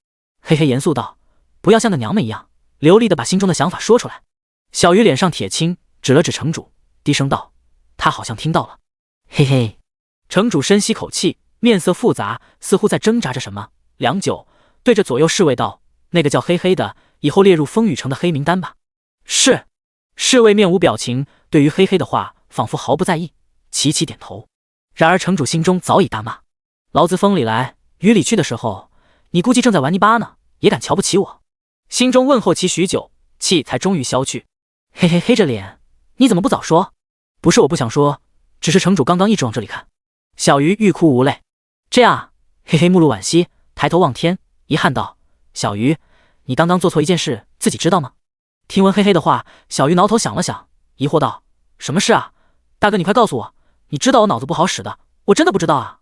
A: 嘿嘿，严肃道，不要像个娘们一样，流利的把心中的想法说出来。小鱼脸上铁青，指了指城主，低声道，他好像听到了。嘿嘿，城主深吸口气，面色复杂，似乎在挣扎着什么。良久，对着左右侍卫道，那个叫黑黑的，以后列入风雨城的黑名单吧。是。侍卫面无表情，对于黑黑的话仿佛毫不在意，齐齐点头。然而城主心中早已大骂，老子风里来雨里去的时候，你估计正在玩泥巴呢，也敢瞧不起我。心中问候其许久，气才终于消去。嘿嘿，黑着脸，你怎么不早说？不是我不想说，只是城主刚刚一直往这里看。小鱼欲哭无泪。这样啊，嘿嘿，目露惋惜，抬头望天，遗憾道，小鱼，你刚刚做错一件事，自己知道吗？听闻黑黑的话，小鱼挠头想了想，疑惑道，什么事啊？大哥你快告诉我，你知道我脑子不好使的，我真的不知道啊。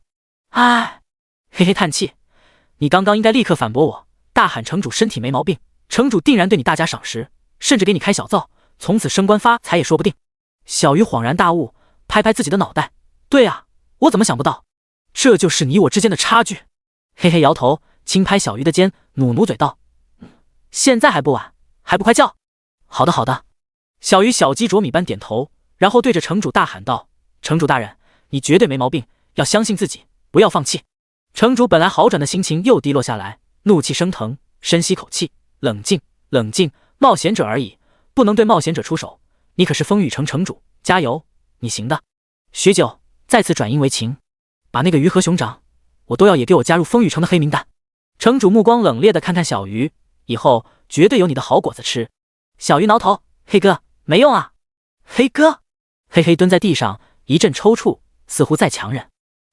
A: 唉，嘿嘿叹气，你刚刚应该立刻反驳我，大喊城主身体没毛病，城主定然对你大加赏识，甚至给你开小灶，从此升官发财也说不定。小鱼恍然大悟，拍拍自己的脑袋，对啊，我怎么想不到？这就是你我之间的差距。嘿嘿摇头，轻拍小鱼的肩，努努嘴道，现在还不晚，还不快叫？好的好的。小鱼小鸡啄米般点头，然后对着城主大喊道，城主大人，你绝对没毛病，要相信自己，不要放弃。城主本来好转的心情又低落下来，怒气升腾，深吸口气，冷静冷静，冒险者而已，不能对冒险者出手，你可是风雨城城主，加油，你行的。许久，再次转阴为晴，把那个鱼和熊掌，我都要也给我加入风雨城的黑名单。城主目光冷冽地看看小鱼，以后绝对有你的好果子吃。小鱼挠头，黑哥，没用啊。黑哥，黑黑蹲在地上，一阵抽搐，似乎在强忍。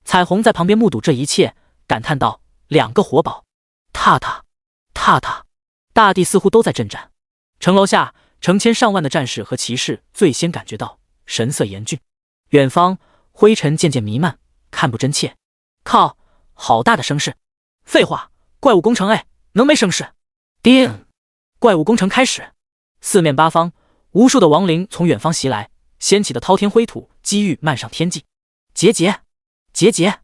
A: 彩虹在旁边目睹这一切，感叹道，两个活宝，踏踏踏踏，大地似乎都在震颤。城楼下，成千上万的战士和骑士最先感觉到神色严峻，远方灰尘渐渐弥漫，看不真切。靠，好大的声势！废话，怪物攻城哎，能没声势？叮！怪物攻城开始，四面八方，无数的亡灵从远方袭来，掀起的滔天灰土，机遇漫上天际。结节，结节！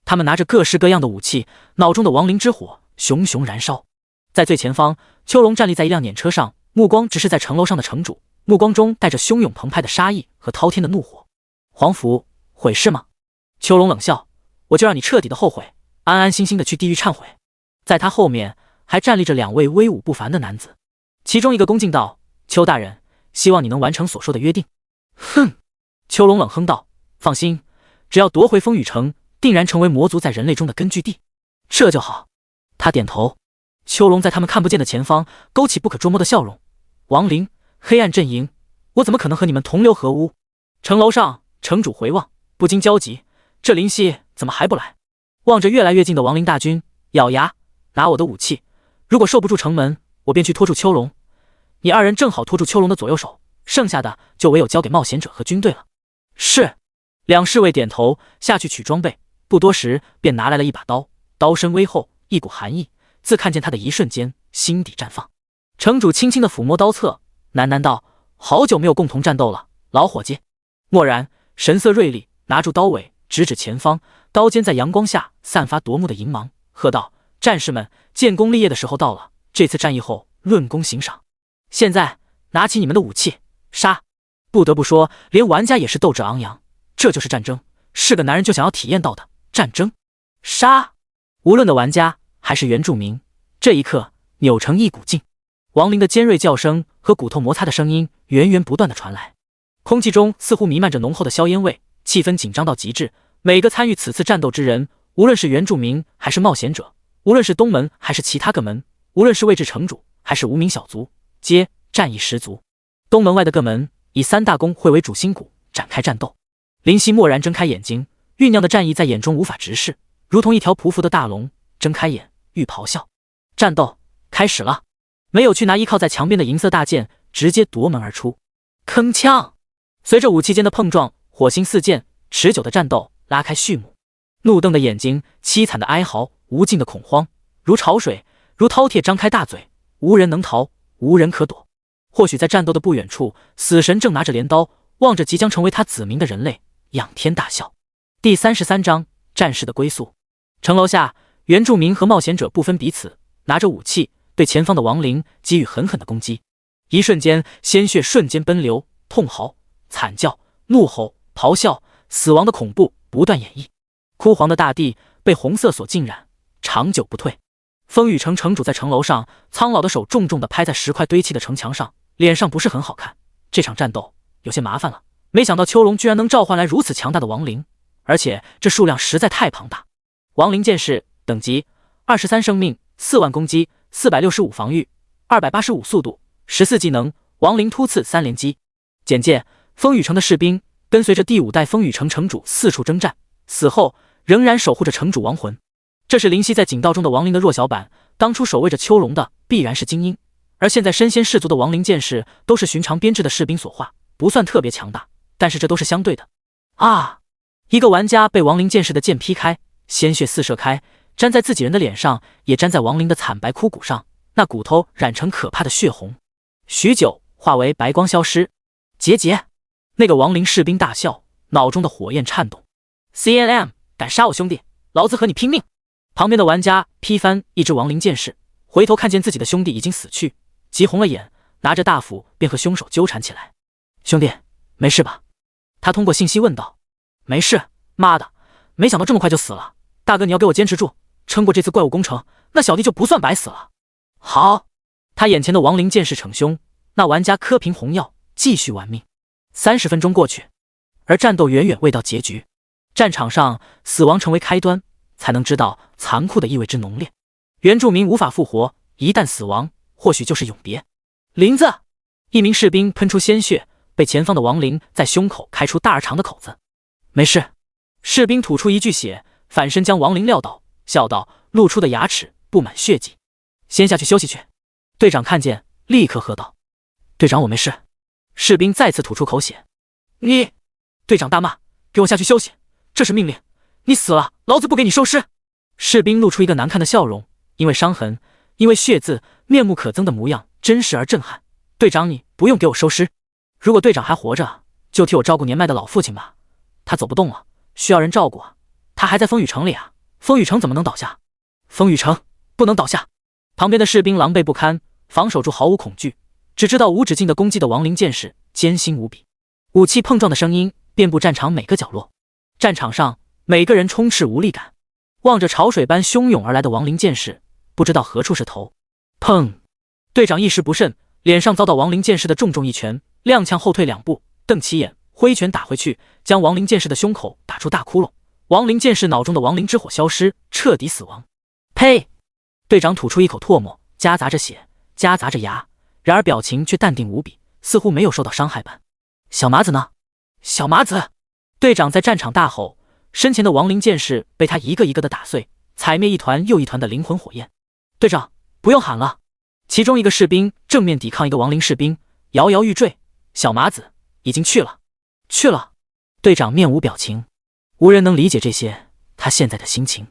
A: 他们拿着各式各样的武器，脑中的亡灵之火熊熊燃烧。在最前方，秋龙站立在一辆辇车上，目光直视在城楼上的城主，目光中带着汹涌澎湃的杀意和滔天的怒火。皇甫，悔是吗？秋龙冷笑，我就让你彻底的后悔，安安心心的去地狱忏悔。在他后面还站立着两位威武不凡的男子，其中一个恭敬道，邱大人，希望你能完成所说的约定。哼！秋龙冷哼道，放心，只要夺回风雨城，定然成为魔族在人类中的根据地。这就好。他点头。秋龙在他们看不见的前方勾起不可捉摸的笑容。亡灵，黑暗阵营，我怎么可能和你们同流合污？城楼上，城主回望，不禁焦急，这灵犀怎么还不来？望着越来越近的亡灵大军，咬牙，拿我的武器，如果守不住城门，我便去拖住秋龙。你二人正好拖住秋龙的左右手，剩下的就唯有交给冒险者和军队了。是。两侍卫点头，下去取装备，不多时便拿来了一把刀，刀身微厚，一股寒意，自看见他的一瞬间，心底绽放。城主轻轻地抚摸刀侧，喃喃道，好久没有共同战斗了，老伙计。蓦然神色锐利，拿住刀尾，直指前方，刀尖在阳光下散发夺目的银芒，喝道，战士们，建功立业的时候到了，这次战役后论功行赏。现在拿起你们的武器，杀！不得不说，连玩家也是斗志昂扬，这就是战争，是个男人就想要体验到的战争。杀！无论的玩家还是原住民，这一刻扭成一股劲。亡灵的尖锐叫声和骨头摩擦的声音源源不断的传来，空气中似乎弥漫着浓厚的硝烟味，气氛紧张到极致。每个参与此次战斗之人，无论是原住民还是冒险者，无论是东门还是其他个门，无论是位置城主还是无名小卒，皆战意十足。东门外的各门以三大公会为主心骨，展开战斗。林夕蓦然睁开眼睛，酝酿的战意在眼中无法直视，如同一条匍匐的大龙，睁开眼欲咆哮。战斗开始了。没有去拿依靠在墙边的银色大剑，直接夺门而出。铿锵！随着武器间的碰撞，火星四溅，持久的战斗拉开序幕。怒瞪的眼睛，凄惨的哀嚎，无尽的恐慌，如潮水，如饕餮张开大嘴，无人能逃，无人可躲。或许在战斗的不远处，死神正拿着镰刀，望着即将成为他子民的人类，仰天大笑。第33章战士的归宿。城楼下，原住民和冒险者不分彼此，拿着武器对前方的亡灵给予狠狠的攻击。一瞬间，鲜血瞬间奔流，痛嚎、惨叫、怒吼、咆哮，死亡的恐怖不断演绎。枯黄的大地被红色所浸染，长久不退。风雨城城主在城楼上，苍老的手重重地拍在石块堆砌的城墙上，脸上不是很好看。这场战斗有些麻烦了，没想到丘龙居然能召唤来如此强大的亡灵，而且这数量实在太庞大。亡灵剑士等级23生命，4万攻击，465防御，285速度，14技能，亡灵突刺3连击。简介：风雨城的士兵跟随着第5代风雨城城主四处征战，死后仍然守护着城主亡魂。这是灵犀在景道中的亡灵的弱小版，当初守卫着丘龙的必然是精英，而现在身先士卒的亡灵剑士都是寻常编制的士兵所化，不算特别强大，但是这都是相对的。啊！一个玩家被亡灵剑士的剑劈开，鲜血四射开，粘在自己人的脸上，也粘在亡灵的惨白枯骨上，那骨头染成可怕的血红，许久化为白光消失。结节！那个亡灵士兵大笑，脑中的火焰颤动。CNM， 敢杀我兄弟，老子和你拼命！旁边的玩家劈翻一只亡灵剑士，回头看见自己的兄弟已经死去，急红了眼，拿着大斧便和凶手纠缠起来。兄弟，没事吧？他通过信息问道。没事，妈的，没想到这么快就死了。大哥，你要给我坚持住，撑过这次怪物工程，那小弟就不算白死了。好，他眼前的亡灵剑士逞凶，那玩家磕平红药，继续玩命。30分钟过去，而战斗远远未到结局。战场上，死亡成为开端，才能知道残酷的意味之浓烈。原住民无法复活，一旦死亡，或许就是永别。林子，一名士兵喷出鲜血，被前方的亡灵在胸口开出大而长的口子。没事，士兵吐出一具血，反身将亡灵撂倒，笑道，露出的牙齿布满血迹。先下去休息去。队长看见，立刻喝道：队长，我没事。士兵再次吐出口血。你！队长大骂，给我下去休息，这是命令，你死了，老子不给你收尸。士兵露出一个难看的笑容，因为伤痕，因为血渍，面目可憎的模样真实而震撼。队长，你不用给我收尸，如果队长还活着，就替我照顾年迈的老父亲吧，他走不动了，需要人照顾啊。他还在风雨城里啊，风雨城怎么能倒下？风雨城不能倒下。旁边的士兵狼狈不堪，防守住毫无恐惧，只知道无止境的攻击的亡灵剑士艰辛无比，武器碰撞的声音遍布战场每个角落。战场上每个人充斥无力感，望着潮水般汹涌而来的亡灵剑士，不知道何处是头。砰！队长一时不慎，脸上遭到亡灵剑士的重重一拳，踉跄后退2步，瞪起眼，挥拳打回去，将亡灵剑士的胸口打出大窟窿。亡灵剑士脑中的亡灵之火消失，彻底死亡。呸！队长吐出一口唾沫，夹杂着血，夹杂着牙，然而表情却淡定无比，似乎没有受到伤害般。小麻子呢？小麻子！队长在战场大吼，身前的亡灵剑士被他一个一个的打碎，踩灭一团又一团的灵魂火焰。队长，不用喊了。其中一个士兵正面抵抗一个亡灵士兵，摇摇欲坠。小麻子已经去了。去了。队长面无表情，无人能理解这些他现在的心情。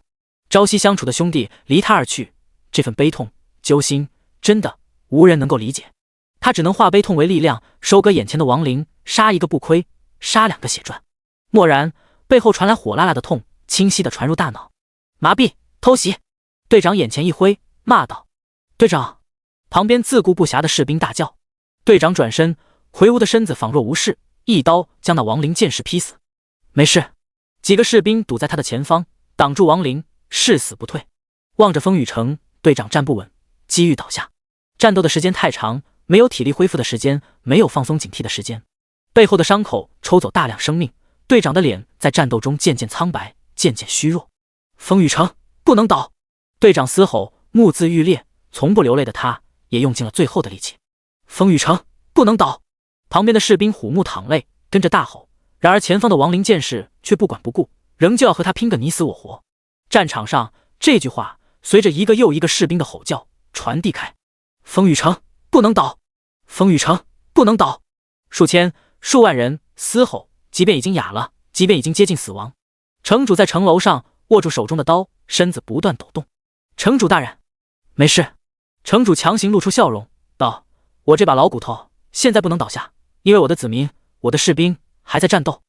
A: 朝夕相处的兄弟离他而去，这份悲痛揪心，真的无人能够理解。他只能化悲痛为力量，收割眼前的亡灵，杀一个不亏，杀2个血赚。蓦然，背后传来火辣辣的痛，清晰地传入大脑。麻痹，偷袭！队长眼前一挥，骂道：队长！旁边自顾不暇的士兵大叫。队长转身，魁梧的身子仿若无事，一刀将那亡灵剑士劈死。没事。几个士兵堵在他的前方，挡住亡灵，誓死不退。望着风雨城，队长站不稳，机遇倒下。战斗的时间太长，没有体力恢复的时间，没有放松警惕的时间。背后的伤口抽走大量生命，队长的脸在战斗中渐渐苍白，渐渐虚弱。风雨城不能倒！队长嘶吼，目眦欲裂，从不流泪的他也用尽了最后的力气。风雨城不能倒！旁边的士兵虎目淌泪，跟着大吼。然而前方的亡灵剑士却不管不顾，仍旧要和他拼个你死我活。战场上，这句话随着一个又一个士兵的吼叫传递开：风雨城不能倒！风雨城不能倒！数千数万人嘶吼，即便已经哑了，即便已经接近死亡。城主在城楼上握住手中的刀，身子不断抖动。城主大人，没事。城主强行露出笑容道：我这把老骨头现在不能倒下，因为我的子民，我的士兵还在战斗。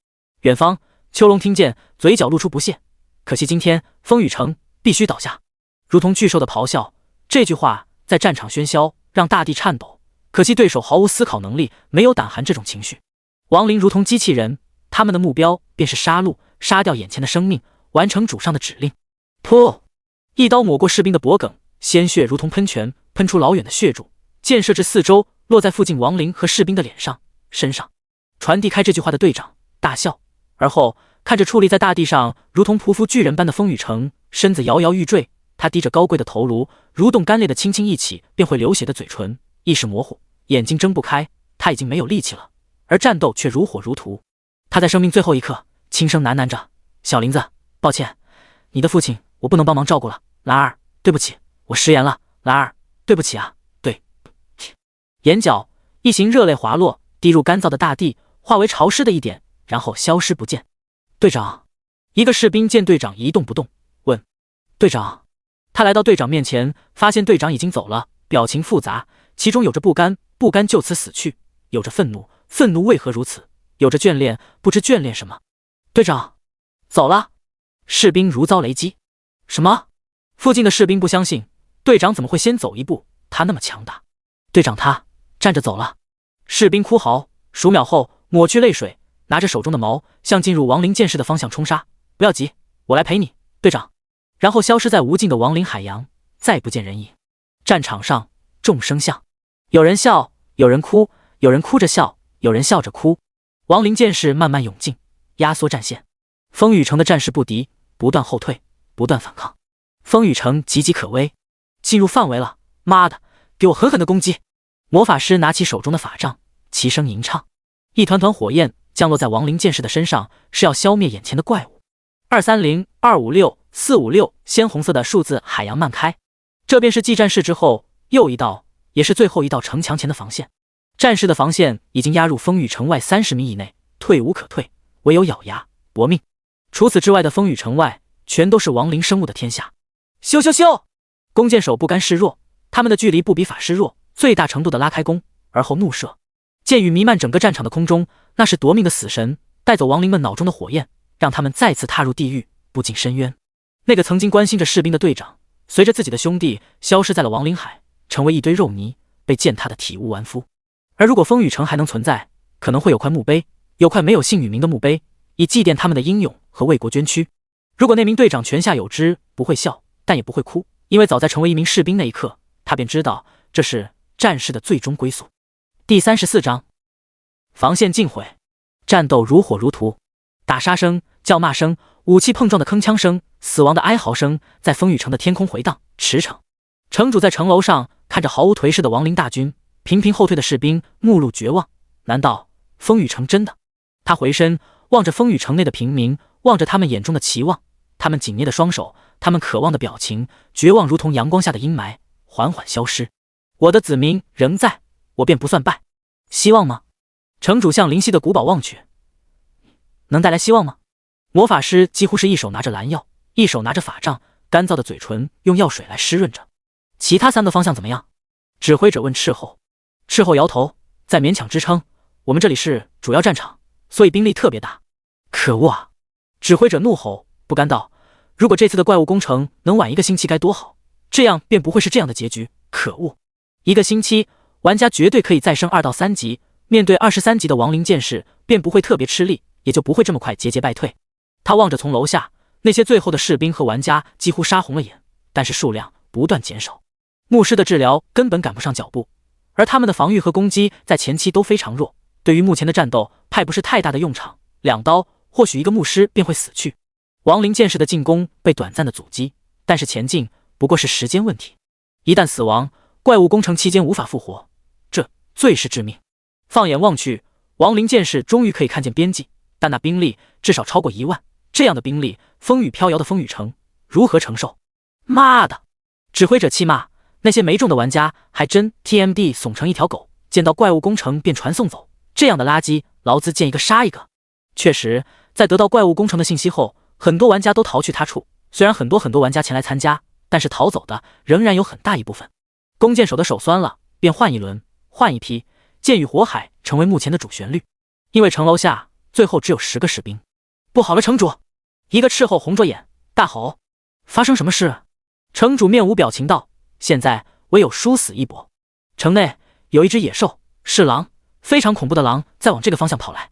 A: 远方，秋龙听见，嘴角露出不屑。可惜今天风雨城必须倒下。如同巨兽的咆哮，这句话在战场喧嚣，让大地颤抖。可惜对手毫无思考能力，没有胆寒这种情绪。亡灵如同机器人，他们的目标便是杀戮，杀掉眼前的生命，完成主上的指令。噗！一刀抹过士兵的脖颈，鲜血如同喷泉，喷出老远的血柱，溅射至四周，落在附近亡灵和士兵的脸上、身上。传递开这句话的队长大笑，而后看着矗立在大地上如同匍匐巨人般的风雨城，身子摇摇欲坠。他低着高贵的头颅，蠕动干裂的轻轻一起便会流血的嘴唇，意识模糊，眼睛睁不开。他已经没有力气了，而战斗却如火如荼。他在生命最后一刻轻声喃喃着：“小林子，抱歉，你的父亲我不能帮忙照顾了。兰儿，对不起，我食言了。兰儿，对不起啊，对不起。”眼角一行热泪滑落，滴入干燥的大地，化为潮湿的一点，然后消失不见。队长，一个士兵见队长一动不动，问：“队长？”他来到队长面前，发现队长已经走了，表情复杂，其中有着不甘，不甘就此死去；有着愤怒，愤怒为何如此；有着眷恋，不知眷恋什么。队长走了。士兵如遭雷击。什么？附近的士兵不相信，队长怎么会先走一步？他那么强大。队长他站着走了。士兵哭嚎，数秒后抹去泪水，拿着手中的矛向进入亡灵剑士的方向冲杀。不要急，我来陪你，队长。然后消失在无尽的亡灵海洋，再不见人影。战场上众声响，有人笑，有人哭，有人哭着笑，有人笑着哭。亡灵剑士慢慢涌进，压缩战线。风雨城的战士不敌，不断后退，不断反抗。风雨城岌岌可危，进入范围了。妈的，给我狠狠的攻击！魔法师拿起手中的法杖，齐声吟唱。一团团火焰降落在亡灵剑士的身上，是要消灭眼前的怪物。230、256、456，鲜红色的数字海洋漫开。这便是继战士之后又一道，也是最后一道城墙前的防线。战士的防线已经压入风雨城外30米以内，退无可退，唯有咬牙搏命。除此之外的风雨城外，全都是亡灵生物的天下。咻咻咻！弓箭手不甘示弱，他们的距离不比法师弱，最大程度的拉开弓，而后怒射。箭雨弥漫整个战场的空中，那是夺命的死神，带走亡灵们脑中的火焰，让他们再次踏入地狱，步进深渊。那个曾经关心着士兵的队长，随着自己的兄弟消失在了亡灵海，成为一堆肉泥，被践踏的体无完肤。而如果风雨城还能存在，可能会有块墓碑，有块没有姓与名的墓碑，以祭奠他们的英勇和为国捐躯。如果那名队长泉下有知，不会笑，但也不会哭，因为早在成为一名士兵那一刻，他便知道这是战士的最终归宿。第34章，防线尽毁，战斗如火如荼，打杀声、叫骂声、武器碰撞的铿锵声、死亡的哀嚎声在风雨城的天空回荡驰骋。城主在城楼上看着毫无颓势的亡灵大军，频频后退的士兵目露绝望。难道风雨城真的？他回身望着风雨城内的平民，望着他们眼中的期望，他们紧捏的双手，他们渴望的表情，绝望如同阳光下的阴霾，缓缓消失。我的子民仍在，我便不算败。希望吗？城主向灵犀的古堡望去，能带来希望吗？魔法师几乎是一手拿着蓝药，一手拿着法杖，干燥的嘴唇用药水来湿润着。其他3个方向怎么样？指挥者问斥候。斥候摇头，再勉强支撑。我们这里是主要战场，所以兵力特别大。可恶啊！指挥者怒吼，不甘道：如果这次的怪物工程能晚1个星期该多好，这样便不会是这样的结局。可恶！1个星期，玩家绝对可以再升2到3级，面对23级的亡灵剑士，便不会特别吃力，也就不会这么快节节败退。他望着从楼下那些最后的士兵和玩家，几乎杀红了眼，但是数量不断减少。牧师的治疗根本赶不上脚步，而他们的防御和攻击在前期都非常弱，对于目前的战斗派不是太大的用场，2刀或许1个牧师便会死去。亡灵剑士的进攻被短暂的阻击，但是前进不过是时间问题。一旦死亡，怪物攻城期间无法复活，这最是致命。放眼望去，亡灵剑士终于可以看见边际，但那兵力至少超过1万，这样的兵力，风雨飘摇的风雨城如何承受？妈的！指挥者气骂，那些没中的玩家还真 TMD 怂成一条狗，见到怪物攻城便传送走，这样的垃圾，劳资见一个杀一个。确实，在得到怪物攻城的信息后，很多玩家都逃去他处，虽然很多玩家前来参加，但是逃走的仍然有很大一部分。弓箭手的手酸了，便换一轮，换一批，剑与火海成为目前的主旋律。因为城楼下最后只有10个士兵。不好了，城主！一个斥候红着眼，大吼：“发生什么事？”城主面无表情道：“现在唯有殊死一搏。城内有一只野兽，是狼，非常恐怖的狼，在往这个方向跑来。”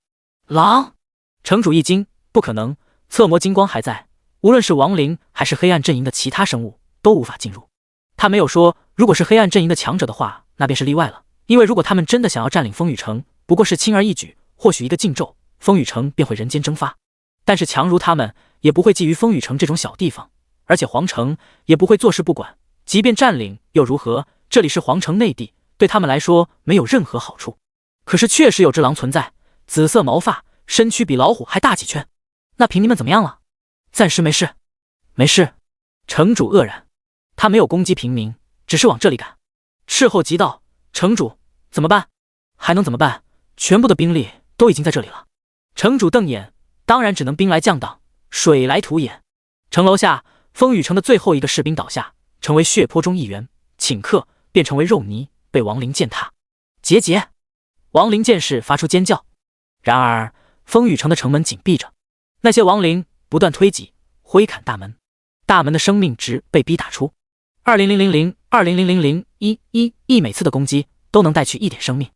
A: 狼！城主一惊，不可能，侧魔金光还在，无论是亡灵还是黑暗阵营的其他生物都无法进入。他没有说，如果是黑暗阵营的强者的话，那便是例外了，因为如果他们真的想要占领风雨城，不过是轻而易举，或许一个禁咒，风雨城便会人间蒸发。但是强如他们，也不会觊觎风雨城这种小地方，而且皇城也不会坐视不管，即便占领又如何？这里是皇城内地，对他们来说没有任何好处。可是确实有只狼存在，紫色毛发，身躯比老虎还大几圈。那平民们怎么样了？暂时没事。没事。城主愕然，他没有攻击平民，只是往这里赶。斥候急道：“城主，怎么办？”还能怎么办？全部的兵力都已经在这里了。城主瞪眼，当然只能兵来将挡，水来土掩。城楼下，风雨城的最后一个士兵倒下，成为血泊中一员，顷刻便成为肉泥，被亡灵践踏。结节！亡灵剑士发出尖叫。然而风雨城的城门紧闭着，那些亡灵不断推挤挥砍大门，大门的生命值被逼打出200002000111，每次的攻击都能带去1点生命。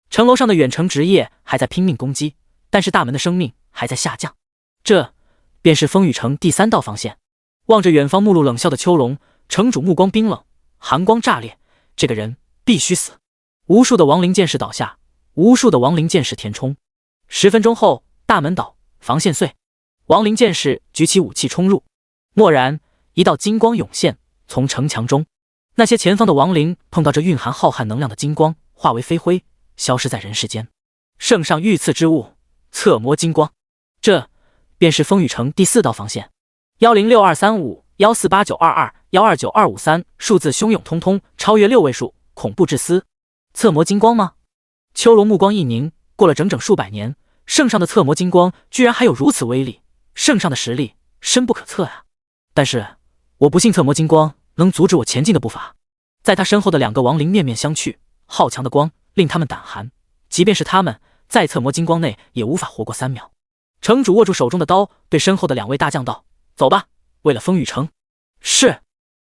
A: 城楼上的远程职业还在拼命攻击，但是大门的生命还在下降。这便是风雨城第3道防线。望着远方目露冷笑的丘龙，城主目光冰冷，寒光炸裂，这个人必须死。无数的亡灵剑士倒下，无数的亡灵剑士填充。10分钟后，大门倒，防线碎，亡灵剑士举起武器冲入。蓦然，一道金光涌现，从城墙中，那些前方的亡灵碰到这蕴含浩瀚能量的金光，化为飞灰，消失在人世间。圣上御赐之物，侧魔金光。这便是风雨城第4道防线。106235148922129253，数字汹涌通通，超越6位数，恐怖至死。侧魔金光吗？丘龙目光一凝，过了整整数百年，圣上的侧魔金光居然还有如此威力，圣上的实力深不可测啊！但是我不信侧魔金光能阻止我前进的步伐。在他身后的2个亡灵面面相觑，好强的光令他们胆寒，即便是他们在侧魔金光内也无法活过3秒。城主握住手中的刀，对身后的2位大将道：“走吧，为了风雨城。”是。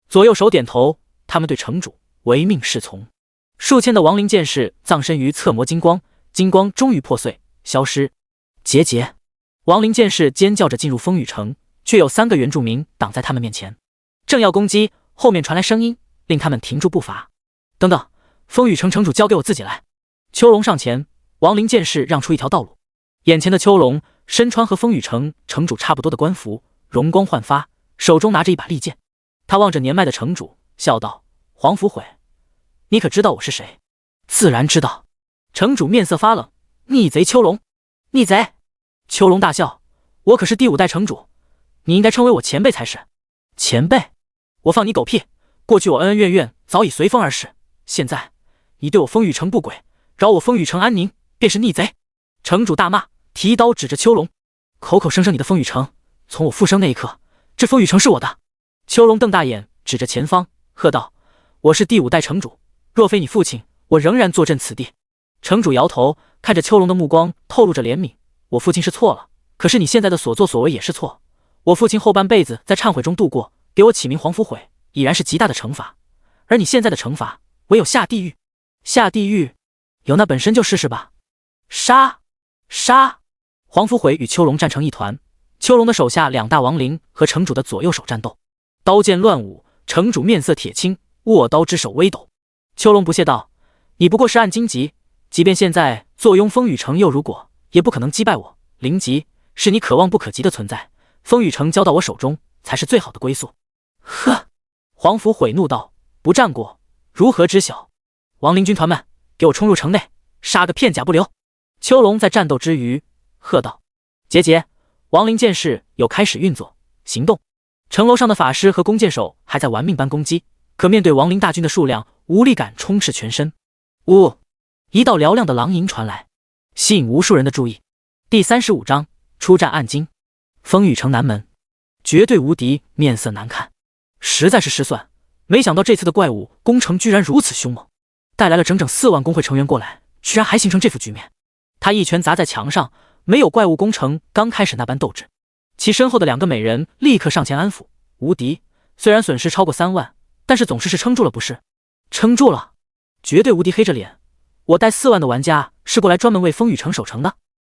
A: 左右手点头，他们对城主唯命是从。数千的亡灵剑士葬身于侧魔金光，金光终于破碎消失。结节！亡灵剑士尖叫着进入风雨城，却有3个原住民挡在他们面前，正要攻击，后面传来声音，令他们停住步伐。等等，风雨城城主交给我自己来。丘龙上前，亡灵剑士让出一条道路。眼前的丘龙身穿和风雨城城主差不多的官服，容光焕发，手中拿着一把利剑。他望着年迈的城主，笑道：“黄福悔，你可知道我是谁？”自然知道。城主面色发冷：“逆贼丘龙！”逆贼！丘龙大笑：“我可是第5代城主，你应该称为我前辈才是。”前辈？我放你狗屁！过去我恩恩怨怨早已随风而逝，现在你对我风雨城不轨，扰我风雨城安宁，便是逆贼！城主大骂，提刀指着丘龙：“口口声声你的风雨城，从我复生那一刻，这风雨城是我的！”丘龙瞪大眼，指着前方，喝道：“我是第5代城主，若非你父亲，我仍然坐镇此地。”城主摇头，看着丘龙的目光透露着怜悯：“我父亲是错了，可是你现在的所作所为也是错。我父亲后半辈子在忏悔中度过，给我起名黄福悔，已然是极大的惩罚。而你现在的惩罚，唯有下地狱。下地狱，有那本身就试试吧！”杀！杀！黄福悔与丘龙战成一团，丘龙的手下2大亡灵和城主的左右手战斗，刀剑乱舞，城主面色铁青，握刀之手微抖。丘龙不屑道：“你不过是暗金级，即便现在坐拥风雨城，又如果也不可能击败我。0级是你可望不可及的存在，风雨城交到我手中才是最好的归宿。”呵！黄福悔怒道：“不战过，如何知晓？亡灵军团们，给我冲入城内，杀个片甲不留！”丘龙在战斗之余喝道：“结节！”亡灵剑士又开始运作行动。城楼上的法师和弓箭手还在玩命般攻击，可面对亡灵大军的数量，无力感充斥全身。一道嘹亮的狼吟传来，吸引无数人的注意。第35章出战暗金。风雨城南门，绝对无敌，面色难看，实在是失算。没想到这次的怪物攻城居然如此凶猛，带来了整整4万工会成员过来，居然还形成这副局面。他一拳砸在墙上，没有怪物攻城刚开始那般斗志。其身后的2个美人立刻上前安抚：无敌，虽然损失超过3万，但是总是撑住了不是？撑住了。绝对无敌黑着脸，我带4万的玩家是过来专门为风雨城守城的。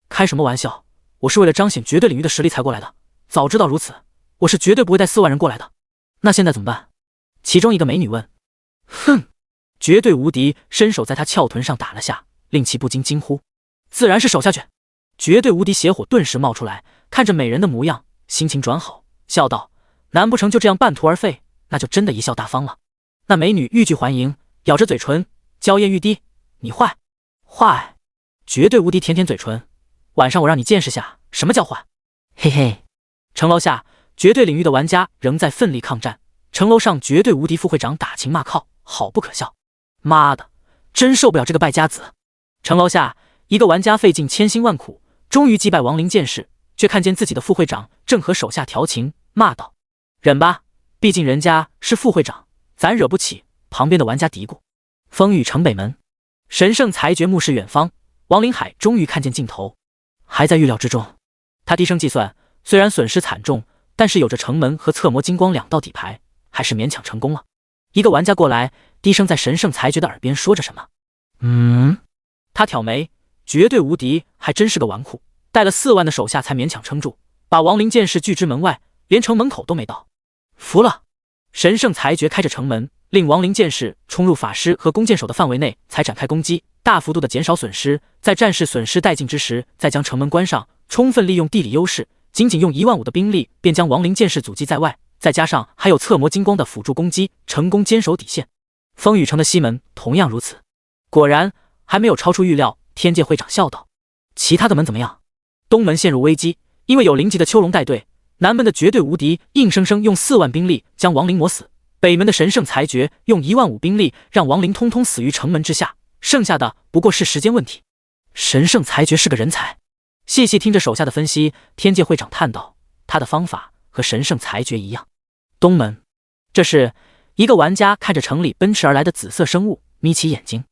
A: 开什么玩笑，我是为了彰显绝对领域的实力才过来的，早知道如此，我是绝对不会带4万人过来的。那现在怎么办？其中一个美女问。哼，绝对无敌伸手在他翘臀上打了下，令其不禁惊呼，自然是守下去。绝对无敌邪火顿时冒出来，看着美人的模样，心情转好，笑道，难不成就这样半途而废？那就真的贻笑大方了。那美女欲拒还迎，咬着嘴唇，娇艳欲滴，你坏坏。绝对无敌舔舔嘴唇，晚上我让你见识下什么叫坏。嘿嘿。城楼下绝对领域的玩家仍在奋力抗战，城楼上绝对无敌副会长打情骂俏，好不可笑。妈的，真受不了这个败家子。城楼下一个玩家费尽千辛万苦，终于击败亡灵剑士，却看见自己的副会长正和手下调情，骂道，忍吧，毕竟人家是副会长，咱惹不起。旁边的玩家嘀咕。风雨城北门，神圣裁决目视远方，王林海终于看见尽头，还在预料之中。他低声计算，虽然损失惨重，但是有着城门和侧魔金光2道底牌，还是勉强成功了。一个玩家过来，低声在神圣裁决的耳边说着什么。他挑眉，绝对无敌还真是个纨绔，带了4万的手下才勉强撑住，把亡灵剑士拒之门外，连城门口都没到。服了。神圣裁决开着城门，令亡灵剑士冲入法师和弓箭手的范围内才展开攻击，大幅度的减少损失，在战士损失殆尽之时再将城门关上，充分利用地理优势，仅用15000的兵力便将亡灵剑士阻击在外，再加上还有侧魔金光的辅助攻击，成功坚守底线。风雨城的西门同样如此。果然还没有超出预料，天界会长笑道，其他的门怎么样？东门陷入危机，因为有0级的丘龙带队，南门的绝对无敌硬生生用4万兵力将亡灵磨死，北门的神圣裁决用15000兵力让亡灵通通死于城门之下，剩下的不过是时间问题。神圣裁决是个人才。细细听着手下的分析，天界会长叹道，他的方法和神圣裁决一样。东门，这时一个玩家看着城里奔驰而来的紫色生物，眯起眼睛。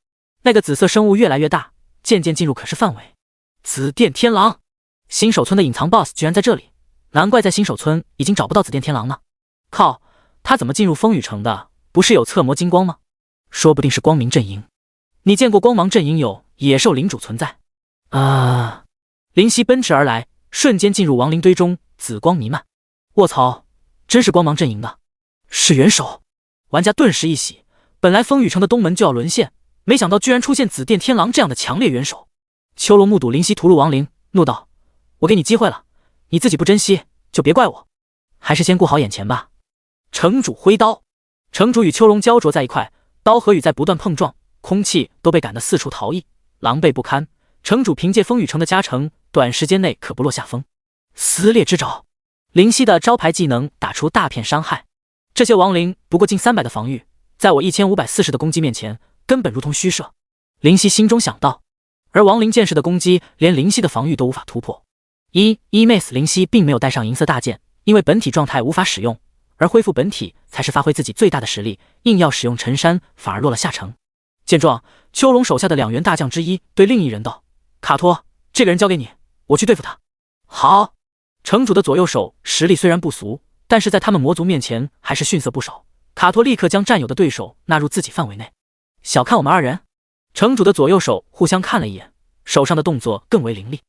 A: 那个紫色生物越来越大，渐渐进入可视范围。紫电天狼，新手村的隐藏 BOSS 居然在这里，难怪在新手村已经找不到紫电天狼呢。靠，他怎么进入风雨城的？不是有侧魔金光吗？说不定是光明阵营。你见过光芒阵营有野兽领主存在？灵犀奔驰而来，瞬间进入亡灵堆中，紫光弥漫。卧槽，真是光芒阵营的，是元首。玩家顿时一喜，本来风雨城的东门就要沦陷，没想到居然出现紫电天狼这样的强烈元首。丘龙目睹灵犀屠戮亡灵，怒道，我给你机会了，你自己不珍惜就别怪我，还是先顾好眼前吧。城主挥刀，城主与丘龙焦灼在一块，刀和羽在不断碰撞，空气都被赶得四处逃逸，狼狈不堪。城主凭借风雨城的加成，短时间内可不落下风。撕裂之爪，灵犀的招牌技能打出大片伤害，这些亡灵不过近300的防御，在我1540的攻击面前，根本如同虚设。灵犀心中想到，而亡灵剑士的攻击连灵犀的防御都无法突破。Mace 灵犀并没有带上银色大剑，因为本体状态无法使用，而恢复本体才是发挥自己最大的实力，硬要使用陈山反而落了下乘。见状，丘龙手下的2员大将之一对另一人道，卡托，这个人交给你，我去对付他。好。城主的左右手实力虽然不俗，但是在他们魔族面前还是逊色不少。卡托立刻将战友的对手纳入自己范围内。小看我们2人。城主的左右手互相看了一眼，手上的动作更为凌厉。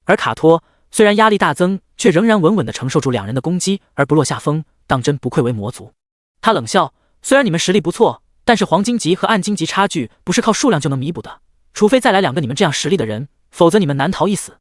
A: 而卡托虽然压力大增，却仍然稳稳地承受住2人的攻击而不落下风，当真不愧为魔族。他冷笑，虽然你们实力不错，但是黄金级和暗金级差距不是靠数量就能弥补的，除非再来2个你们这样实力的人，否则你们难逃一死。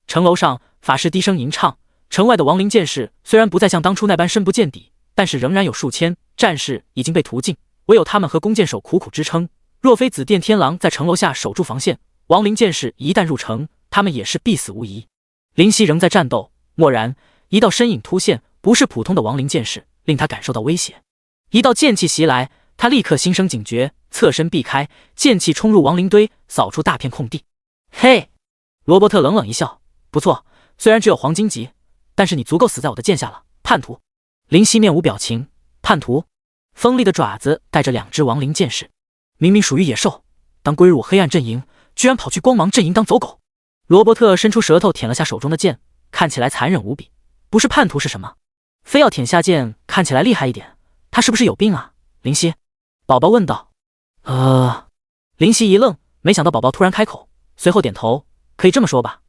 A: 城楼上法师低声吟唱，城外的亡灵剑士虽然不再像当初那般深不见底，但是仍然有数千，战士已经被屠尽，唯有他们和弓箭手苦苦支撑。若非紫电天狼在城楼下守住防线，亡灵剑士一旦入城，他们也是必死无疑。灵犀仍在战斗，蓦然一道身影突现，不是普通的亡灵剑士，令他感受到威胁。一道剑气袭来，他立刻心生警觉，侧身避开，剑气冲入亡灵堆，扫出大片空地。嘿，罗伯特冷冷一笑，不错，虽然只有黄金级，但是你足够死在我的剑下了，叛徒。灵犀面无表情，叛徒？锋利的爪子带着2只亡灵剑士，明明属于野兽，当归入我黑暗阵营，居然跑去光芒阵营当走狗。罗伯特伸出舌头舔了下手中的剑，看起来残忍无比。不是叛徒是什么？非要舔下剑，看起来厉害一点。他是不是有病啊？林夕，宝宝问道。林夕一愣，没想到宝宝突然开口，随后点头，可以这么说吧。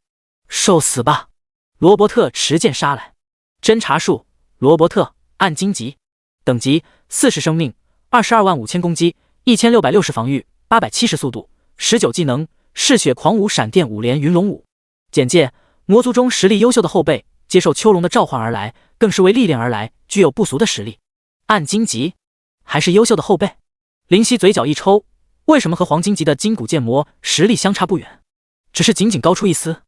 A: 受死吧！罗伯特持剑杀来。侦查术：罗伯特，暗荆棘，等级40生命，225000攻击，1660防御，870速度，19技能嗜血狂舞闪电五连云龙舞。简介：魔族中实力优秀的后辈，接受丘龙的召唤而来，更是为历练而来，具有不俗的实力。暗荆棘还是优秀的后辈？林夕嘴角一抽，为什么和黄荆棘的金骨剑魔实力相差不远？只是仅仅高出一丝。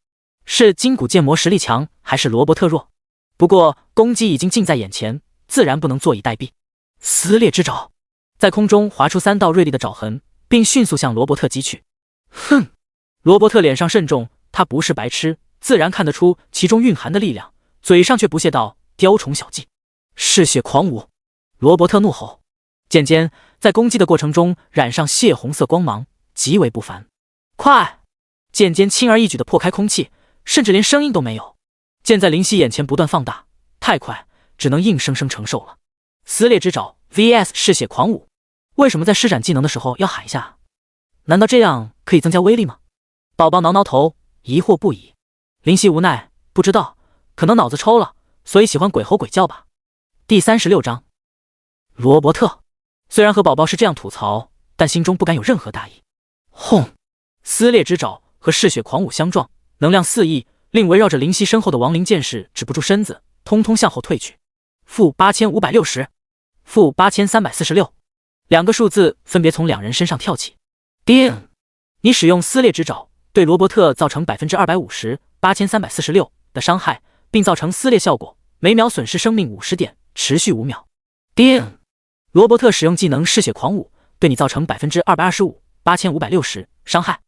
A: 是金骨剑魔实力强，还是罗伯特弱？不过攻击已经近在眼前，自然不能坐以待毙。撕裂之爪在空中划出3道锐利的爪痕，并迅速向罗伯特击去。哼！罗伯特脸上慎重，他不是白痴，自然看得出其中蕴含的力量，嘴上却不屑道：雕虫小技。嗜血狂舞！罗伯特怒吼，剑尖在攻击的过程中染上血红色光芒，极为不凡。快！剑尖轻而易举地破开空气，甚至连声音都没有。剑在林夕眼前不断放大，太快，只能硬生生承受了。撕裂之爪 vs 嗜血狂舞，为什么在施展技能的时候要喊一下？难道这样可以增加威力吗？宝宝挠挠头，疑惑不已。林夕无奈，不知道，可能脑子抽了，所以喜欢鬼吼鬼叫吧。第36章，罗伯特虽然和宝宝是这样吐槽，但心中不敢有任何大意。轰！撕裂之爪和嗜血狂舞相撞，能量4溢，令围绕着林夕身后的亡灵剑士止不住身子，通通向后退去。-8560，-8346，两个数字分别从两人身上跳起。叮！你使用撕裂之爪，对罗伯特造成250%、8346的伤害，并造成撕裂效果，每秒损失生命50点，持续5秒。叮！罗伯特使用技能嗜血狂舞，对你造成225%、8560伤害。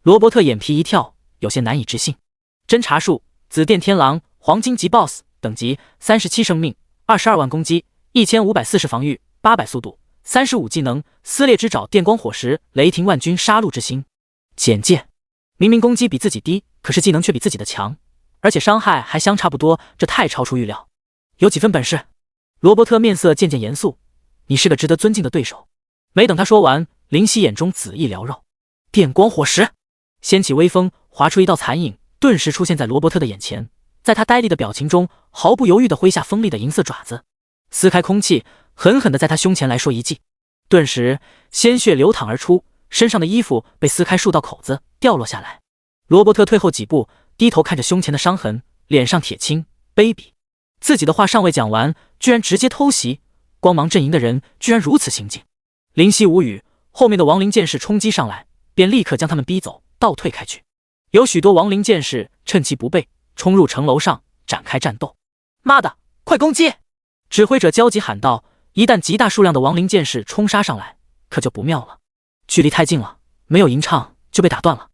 A: 罗伯特眼皮一跳，有些难以置信。侦查术：紫电天狼，黄金级 BOSS， 等级37生命，22万攻击，1540防御，800速度，35技能撕裂之爪电光火石雷霆万钧杀戮之心。简介：明明攻击比自己低，可是技能却比自己的强，而且伤害还相差不多，这太超出预料。有几分本事？罗伯特面色渐渐严肃，你是个值得尊敬的对手。没等他说完，林夕眼中紫意缭绕，电光火石掀起微风，划出一道残影，顿时出现在罗伯特的眼前。在他呆立的表情中，毫不犹豫地挥下锋利的银色爪子，撕开空气，狠狠地在他胸前来说一记。顿时鲜血流淌而出，身上的衣服被撕开数道口子，掉落下来。罗伯特退后几步，低头看着胸前的伤痕，脸上铁青卑鄙。自己的话尚未讲完，居然直接偷袭，光芒阵营的人居然如此行径。林夕无语，后面的亡灵剑士冲击上来，便立刻将他们逼走，倒退开去。有许多亡灵剑士趁其不备，冲入城楼上展开战斗。妈的，快攻击！指挥者焦急喊道。一旦极大数量的亡灵剑士冲杀上来，可就不妙了。距离太近了，没有吟唱就被打断了。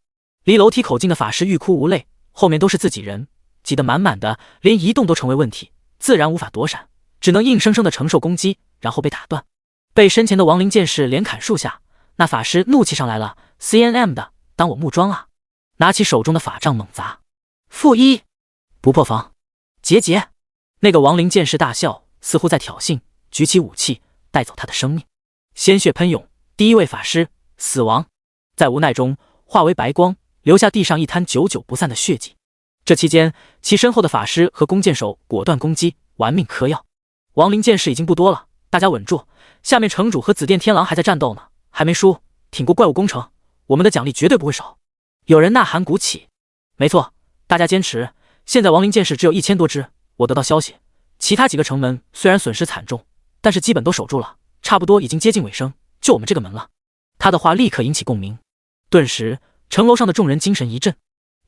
A: 离楼梯口近的法师欲哭无泪，后面都是自己人，挤得满满的，连移动都成为问题，自然无法躲闪，只能硬生生的承受攻击，然后被打断。被身前的亡灵剑士连砍数下，那法师怒气上来了， CNM 的，当我木桩啊！拿起手中的法杖猛砸。-1，不破防。结。那个亡灵剑士大笑，似乎在挑衅，举起武器带走他的生命。鲜血喷涌，第一位法师死亡，在无奈中化为白光，留下地上一滩久久不散的血迹。这期间，其身后的法师和弓箭手果断攻击，玩命嗑药。亡灵剑士已经不多了，大家稳住，下面城主和紫电天狼还在战斗呢，还没输，挺过怪物攻城，我们的奖励绝对不会少。有人呐喊鼓起。没错，大家坚持，现在亡灵剑士只有1000多只，我得到消息，其他几个城门虽然损失惨重，但是基本都守住了，差不多已经接近尾声，就我们这个门了。他的话立刻引起共鸣，顿时城楼上的众人精神一振。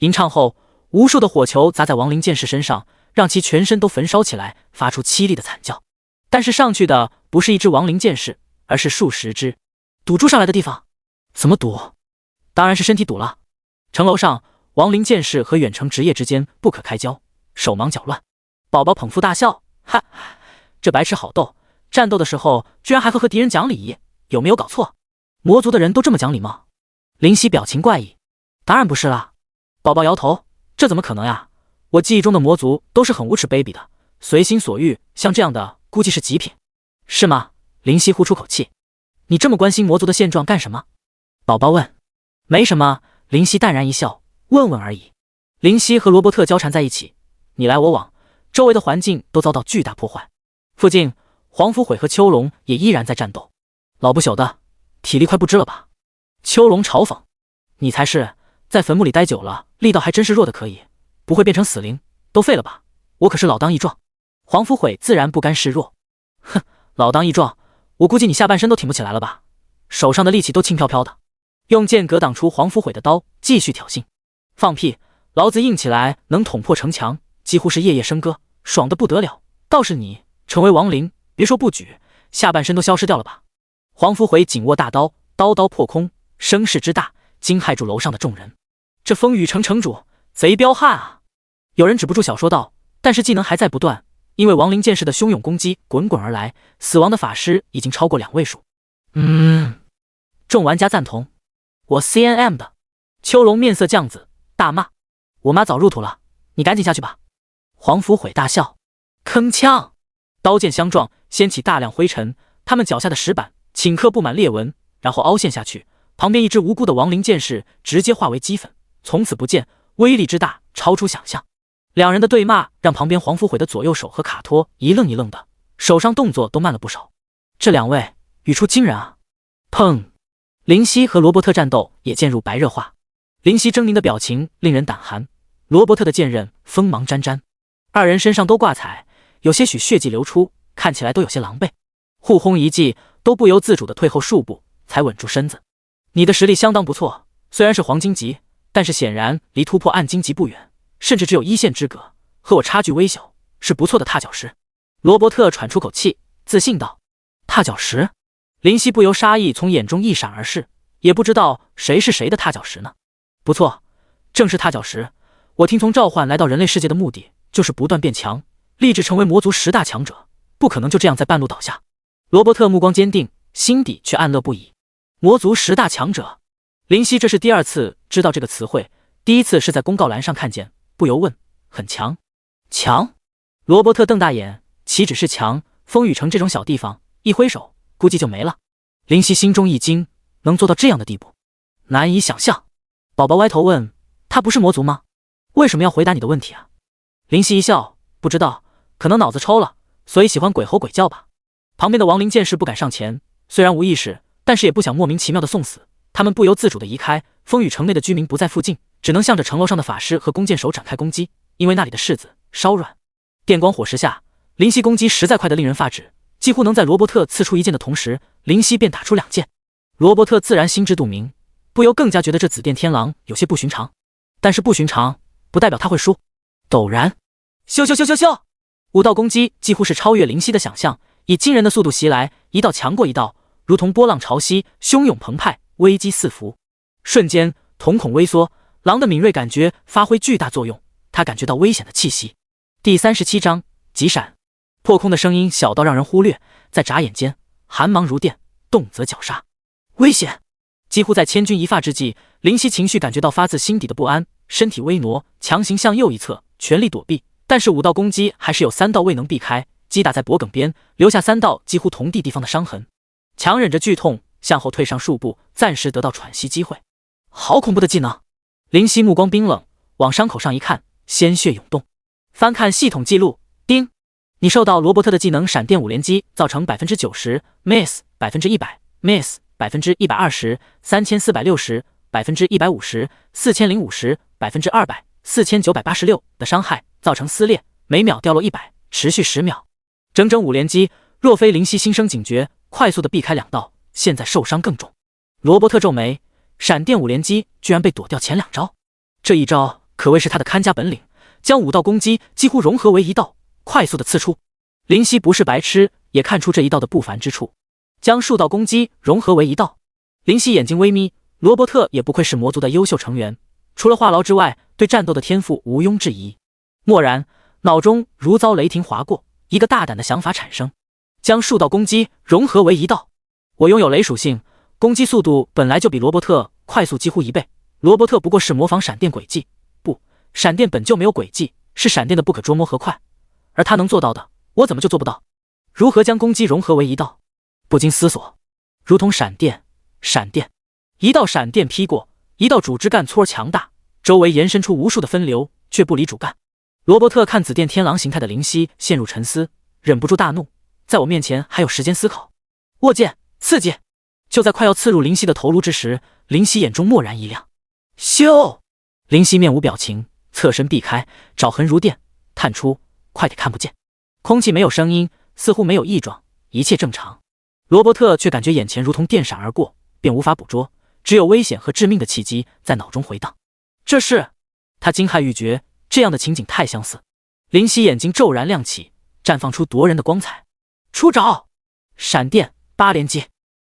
A: 吟唱后，无数的火球砸在亡灵剑士身上，让其全身都焚烧起来，发出凄厉的惨叫。但是上去的不是一只亡灵剑士，而是数十只。堵住上来的地方怎么堵？当然是身体堵了。城楼上，亡灵剑士和远程职业之间不可开交，手忙脚乱。宝宝捧腹大笑，哈，这白痴好斗，战斗的时候居然还和敌人讲礼仪，有没有搞错？魔族的人都这么讲礼貌？林夕表情怪异：“当然不是啦。”宝宝摇头：“这怎么可能呀？我记忆中的魔族都是很无耻卑鄙的，随心所欲，像这样的估计是极品。是吗？”林夕呼出口气：“你这么关心魔族的现状干什么？”宝宝问。没什么，林夕淡然一笑，问问而已。林夕和罗伯特交缠在一起，你来我往，周围的环境都遭到巨大破坏。附近，黄福悔和秋龙也依然在战斗。老不朽的，体力快不支了吧？秋龙嘲讽。你才是，在坟墓里待久了，力道还真是弱的可以，不会变成死灵，都废了吧？我可是老当益壮。黄福悔自然不甘示弱。哼，老当益壮，我估计你下半身都挺不起来了吧？手上的力气都轻飘飘的。用剑格挡出黄福悔的刀，继续挑衅。放屁！老子硬起来能捅破城墙，几乎是夜夜笙歌，爽得不得了。倒是你成为亡灵，别说不举，下半身都消失掉了吧？黄福悔紧握大刀，刀刀破空，声势之大，惊骇住楼上的众人。这风雨城城主贼彪悍啊！有人止不住小说道，但是技能还在不断，因为亡灵剑士的汹涌攻击滚滚而来，死亡的法师已经超过2位数。众玩家赞同。我 CNM 的。秋龙面色犟紫，大骂：“我妈早入土了，你赶紧下去吧。”黄福悔大笑，铿锵，刀剑相撞，掀起大量灰尘，他们脚下的石板顷刻布满裂纹，然后凹陷下去。旁边一只无辜的亡灵剑士直接化为齑粉，从此不见，威力之大超出想象。两人的对骂让旁边黄福悔的左右手和卡托一愣一愣的，手上动作都慢了不少。这两位语出惊人啊！砰！林夕和罗伯特战斗也渐入白热化，林夕狰狞的表情令人胆寒，罗伯特的剑刃锋芒沾沾，二人身上都挂彩，有些许血迹流出，看起来都有些狼狈。互轰一记，都不由自主的退后数步，才稳住身子。你的实力相当不错，虽然是黄金级，但是显然离突破暗金级不远，甚至只有1线之隔，和我差距微小，是不错的踏脚石。罗伯特喘出口气，自信道：“踏脚石？”林夕不由杀意从眼中一闪而逝，也不知道谁是谁的踏脚石呢。不错，正是踏脚石。我听从召唤来到人类世界的目的，就是不断变强，立志成为魔族10大强者，不可能就这样在半路倒下。罗伯特目光坚定，心底却暗乐不已。魔族10大强者，林夕这是第2次知道这个词汇，第一次是在公告栏上看见，不由问：很强？强？罗伯特瞪大眼，岂止是强，风雨城这种小地方，一挥手估计就没了。林夕心中一惊，能做到这样的地步，难以想象。宝宝歪头问：他不是魔族吗？为什么要回答你的问题啊？林夕一笑：不知道，可能脑子抽了，所以喜欢鬼吼鬼叫吧。旁边的亡灵剑士不敢上前，虽然无意识，但是也不想莫名其妙的送死，他们不由自主的移开。风雨城内的居民不在附近，只能向着城楼上的法师和弓箭手展开攻击，因为那里的柿子稍软。电光火石下，林夕攻击实在快得令人发指，几乎能在罗伯特刺出1剑的同时，林夕便打出2剑。罗伯特自然心知肚明，不由更加觉得这紫电天狼有些不寻常。但是不寻常不代表他会输。陡然，咻咻咻咻咻，5道攻击几乎是超越林夕的想象，以惊人的速度袭来，一道强过一道，如同波浪潮汐，汹涌澎湃，危机四伏。瞬间，瞳孔微缩，狼的敏锐感觉发挥巨大作用，他感觉到危险的气息。第37章急闪。破空的声音小到让人忽略，在眨眼间，寒芒如电，动则绞杀。危险！几乎在千钧一发之际，林夕情绪感觉到发自心底的不安，身体微挪，强行向右一侧，全力躲避，但是5道攻击还是有3道未能避开，击打在脖颈边，留下3道几乎同地方的伤痕。强忍着剧痛，向后退上数步，暂时得到喘息机会。好恐怖的技能！林夕目光冰冷，往伤口上一看，鲜血涌动。翻看系统记录，叮，你受到罗伯特的技能闪电5连击，造成 90% miss， 100% miss， 120%， 3460， 150%， 4050， 200%， 4986的伤害，造成撕裂，每秒掉落100，持续10秒，整整5连击。若非林夕心生警觉，快速的避开2道，现在受伤更重。罗伯特皱眉，闪电5连击居然被躲掉前2招，这一招可谓是他的看家本领，将5道攻击几乎融合为1道，快速的刺出。林夕不是白痴，也看出这一道的不凡之处，将数道攻击融合为1道。林夕眼睛微眯，罗伯特也不愧是魔族的优秀成员，除了话痨之外，对战斗的天赋毋庸置疑。蓦然，脑中如遭雷霆划过，一个大胆的想法产生，将数道攻击融合为1道。我拥有雷属性，攻击速度本来就比罗伯特快速几乎1倍。罗伯特不过是模仿闪电轨迹，不，闪电本就没有轨迹，是闪电的不可捉摸和快，而他能做到的，我怎么就做不到？如何将攻击融合为一道？不经思索，如同闪电，一道闪电劈过，一道主枝干粗而强大，周围延伸出无数的分流，却不离主干。罗伯特看紫电天狼形态的灵犀陷入沉思，忍不住大怒，在我面前还有时间思考？握剑，刺激！就在快要刺入灵犀的头颅之时，灵犀眼中蓦然一亮，咻！灵犀面无表情，侧身避开，爪痕如电，探出，快点看不见。空气没有声音，似乎没有异状，一切正常。罗伯特却感觉眼前如同电闪而过，便无法捕捉，只有危险和致命的契机在脑中回荡。这是……他惊骇欲绝，这样的情景太相似。灵犀眼睛骤然亮起，绽放出夺人的光彩。出爪！闪电8连击！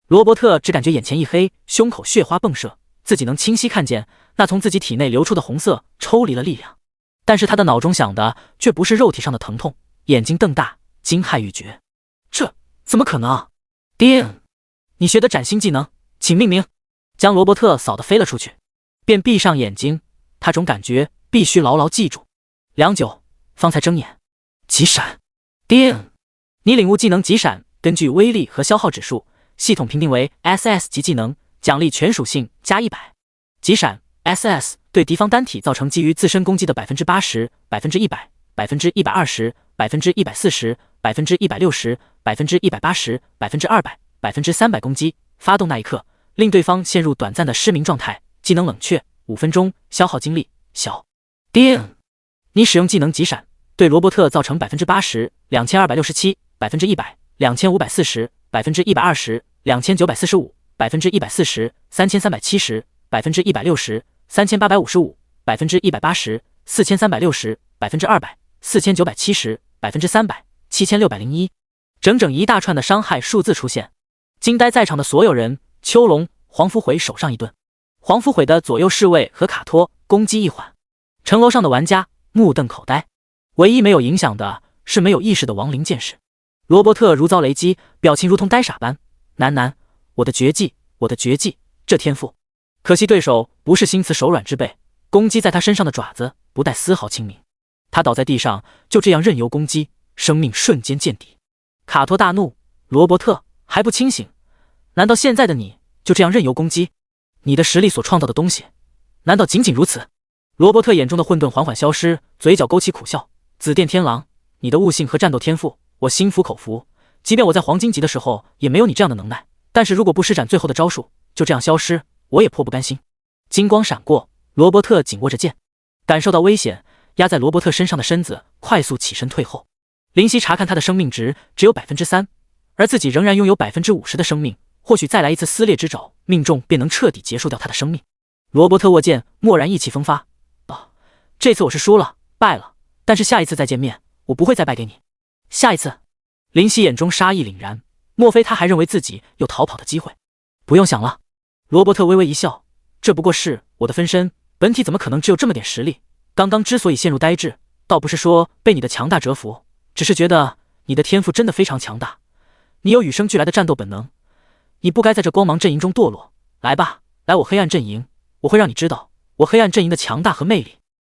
A: 罗伯特只感觉眼前一黑，胸口血花迸射，自己能清晰看见那从自己体内流出的红色抽离了力量，但是他的脑中想的却不是肉体上的疼痛，眼睛瞪大，惊骇欲绝。这怎么可能？叮！你学的崭新技能，请命名。将罗伯特扫得飞了出去，便闭上眼睛。他总感觉必须牢牢记住，良久，方才睁眼。急闪！叮！你领悟技能急闪，根据威力和消耗指数，系统评定为 SS 级技能，奖励全属性加100。急闪 SS 对敌方单体造成基于自身攻击的 80%、100%、120%、140%、160%、180%、200%、300攻击，发动那一刻，令对方陷入短暂的失明状态，技能冷却5分钟，消耗精力小。叮！你使用技能急闪，对罗伯特造成 80%、2267、100%、2540、120、2945、140、3370、160、3855、180、4360、200、4970、300、7601，整整一大串的伤害数字出现，惊呆在场的所有人。秋龙、黄福悔手上一顿，黄福悔的左右侍卫和卡托攻击一缓，城楼上的玩家目瞪口呆。唯一没有影响的是没有意识的亡灵剑士。罗伯特如遭雷击，表情如同呆傻般。喃，我的绝技，这天赋。可惜对手不是心慈手软之辈，攻击在他身上的爪子不带丝毫轻蔑。他倒在地上，就这样任由攻击，生命瞬间见底。卡托大怒，罗伯特还不清醒？难道现在的你就这样任由攻击？你的实力所创造的东西，难道仅仅如此？罗伯特眼中的混沌缓缓消失，嘴角勾起苦笑。紫电天狼，你的悟性和战斗天赋，我心服口服。即便我在黄金级的时候，也没有你这样的能耐。但是如果不施展最后的招数，就这样消失，我也颇不甘心。金光闪过，罗伯特紧握着剑，感受到危险，压在罗伯特身上的身子快速起身退后。灵犀查看他的生命值只有 3%， 而自己仍然拥有 50% 的生命。或许再来一次撕裂之爪，命中便能彻底结束掉他的生命。罗伯特握剑，蓦然意气风发。这次我是输了，败了，但是下一次再见面，我不会再败给你。下一次？灵犀眼中杀意凛然，莫非他还认为自己有逃跑的机会？不用想了。罗伯特微微一笑，这不过是我的分身，本体怎么可能只有这么点实力？刚刚之所以陷入呆滞，倒不是说被你的强大折服，只是觉得你的天赋真的非常强大，你有与生俱来的战斗本能。你不该在这光芒阵营中堕落。来吧，来我黑暗阵营，我会让你知道我黑暗阵营的强大和魅力。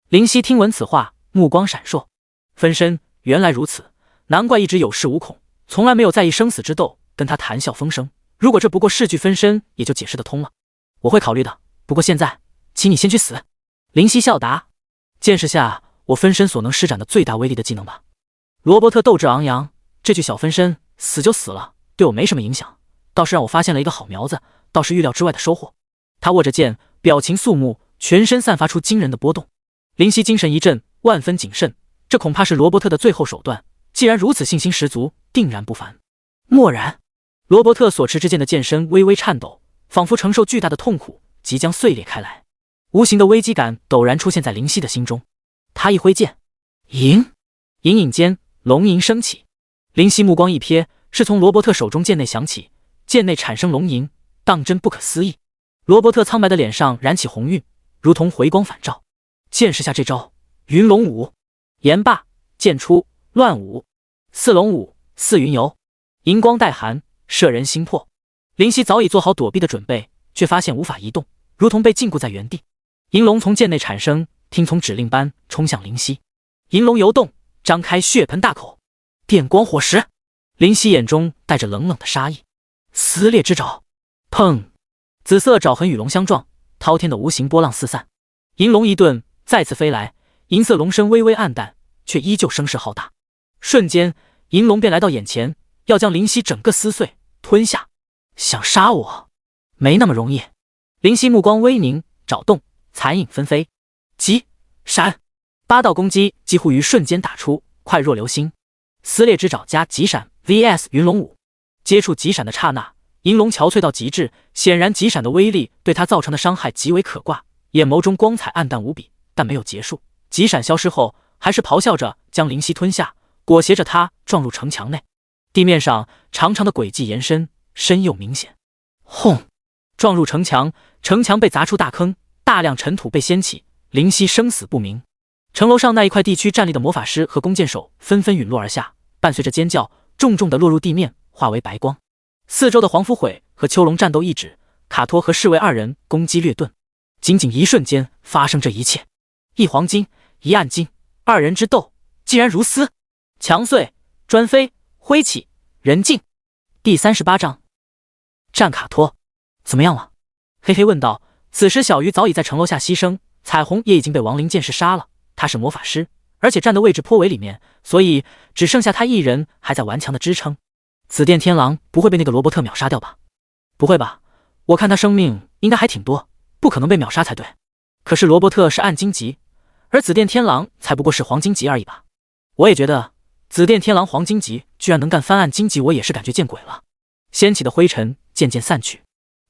A: 灵犀听闻此话，目光闪烁。分身，原来如此，难怪一直有恃无恐，从来没有在意生死之斗，跟他谈笑风生。如果这不过是具分身，也就解释得通了。我会考虑的，不过现在，请你先去死。灵犀笑答，见识下我分身所能施展的最大威力的技能吧。罗伯特斗志昂扬，这具小分身死就死了，对我没什么影响。倒是让我发现了一个好苗子，倒是预料之外的收获。他握着剑，表情肃穆，全身散发出惊人的波动。灵犀精神一振，万分谨慎，这恐怕是罗伯特的最后手段。既然如此信心十足，定然不凡。蓦然，罗伯特所持之剑的剑身微微颤抖，仿佛承受巨大的痛苦，即将碎裂开来。无形的危机感陡然出现在灵犀的心中。他一挥剑，隐隐间，龙吟升起。灵犀目光一瞥，是从罗伯特手中剑内响起。剑内产生龙吟，当真不可思议。罗伯特苍白的脸上燃起红晕，如同回光返照。见识下这招云龙舞。言罢，剑出，乱舞，似龙舞，似云游，银光带寒，摄人心魄。灵犀早已做好躲避的准备，却发现无法移动，如同被禁锢在原地。银龙从剑内产生，听从指令般冲向灵犀。银龙游动，张开血盆大口，电光火石。灵犀眼中带着冷冷的杀意。撕裂之爪，砰！紫色爪痕与龙相撞，滔天的无形波浪四散。银龙一顿，再次飞来，银色龙身微微暗淡，却依旧声势浩大。瞬间，银龙便来到眼前，要将灵犀整个撕碎吞下。想杀我，没那么容易。灵犀目光微凝，爪动，残影纷飞。急闪，8道攻击几乎于瞬间打出，快若流星。撕裂之爪加急闪 vs 云龙舞。接触急闪的刹那，银龙憔悴到极致，显然急闪的威力对他造成的伤害极为可挂，眼眸中光彩暗淡无比，但没有结束。急闪消失后，还是咆哮着将灵犀吞下，裹挟着他撞入城墙内。地面上长长的轨迹延伸，深又明显。轰！撞入城墙，城墙被砸出大坑，大量尘土被掀起，灵犀生死不明。城楼上那一块地区站立的魔法师和弓箭手纷纷陨落而下，伴随着尖叫，重重地落入地面，化为白光。四周的黄肤悔和秋龙战斗一指，卡托和侍卫二人攻击略顿。仅仅一瞬间发生这一切，一黄金一暗金，二人之斗竟然如斯。墙碎，砖飞，灰起，人尽。第38章，战卡托，怎么样了？嘿嘿问道。此时小鱼早已在城楼下牺牲，彩虹也已经被亡灵剑士杀了。他是魔法师，而且站的位置颇为里面，所以只剩下他一人还在顽强的支撑。紫电天狼不会被那个罗伯特秒杀掉吧？不会吧，我看他生命应该还挺多，不可能被秒杀才对。可是罗伯特是暗金级，而紫电天狼才不过是黄金级而已吧？我也觉得紫电天狼黄金级居然能干翻暗金级，我也是感觉见鬼了。掀起的灰尘渐渐散去，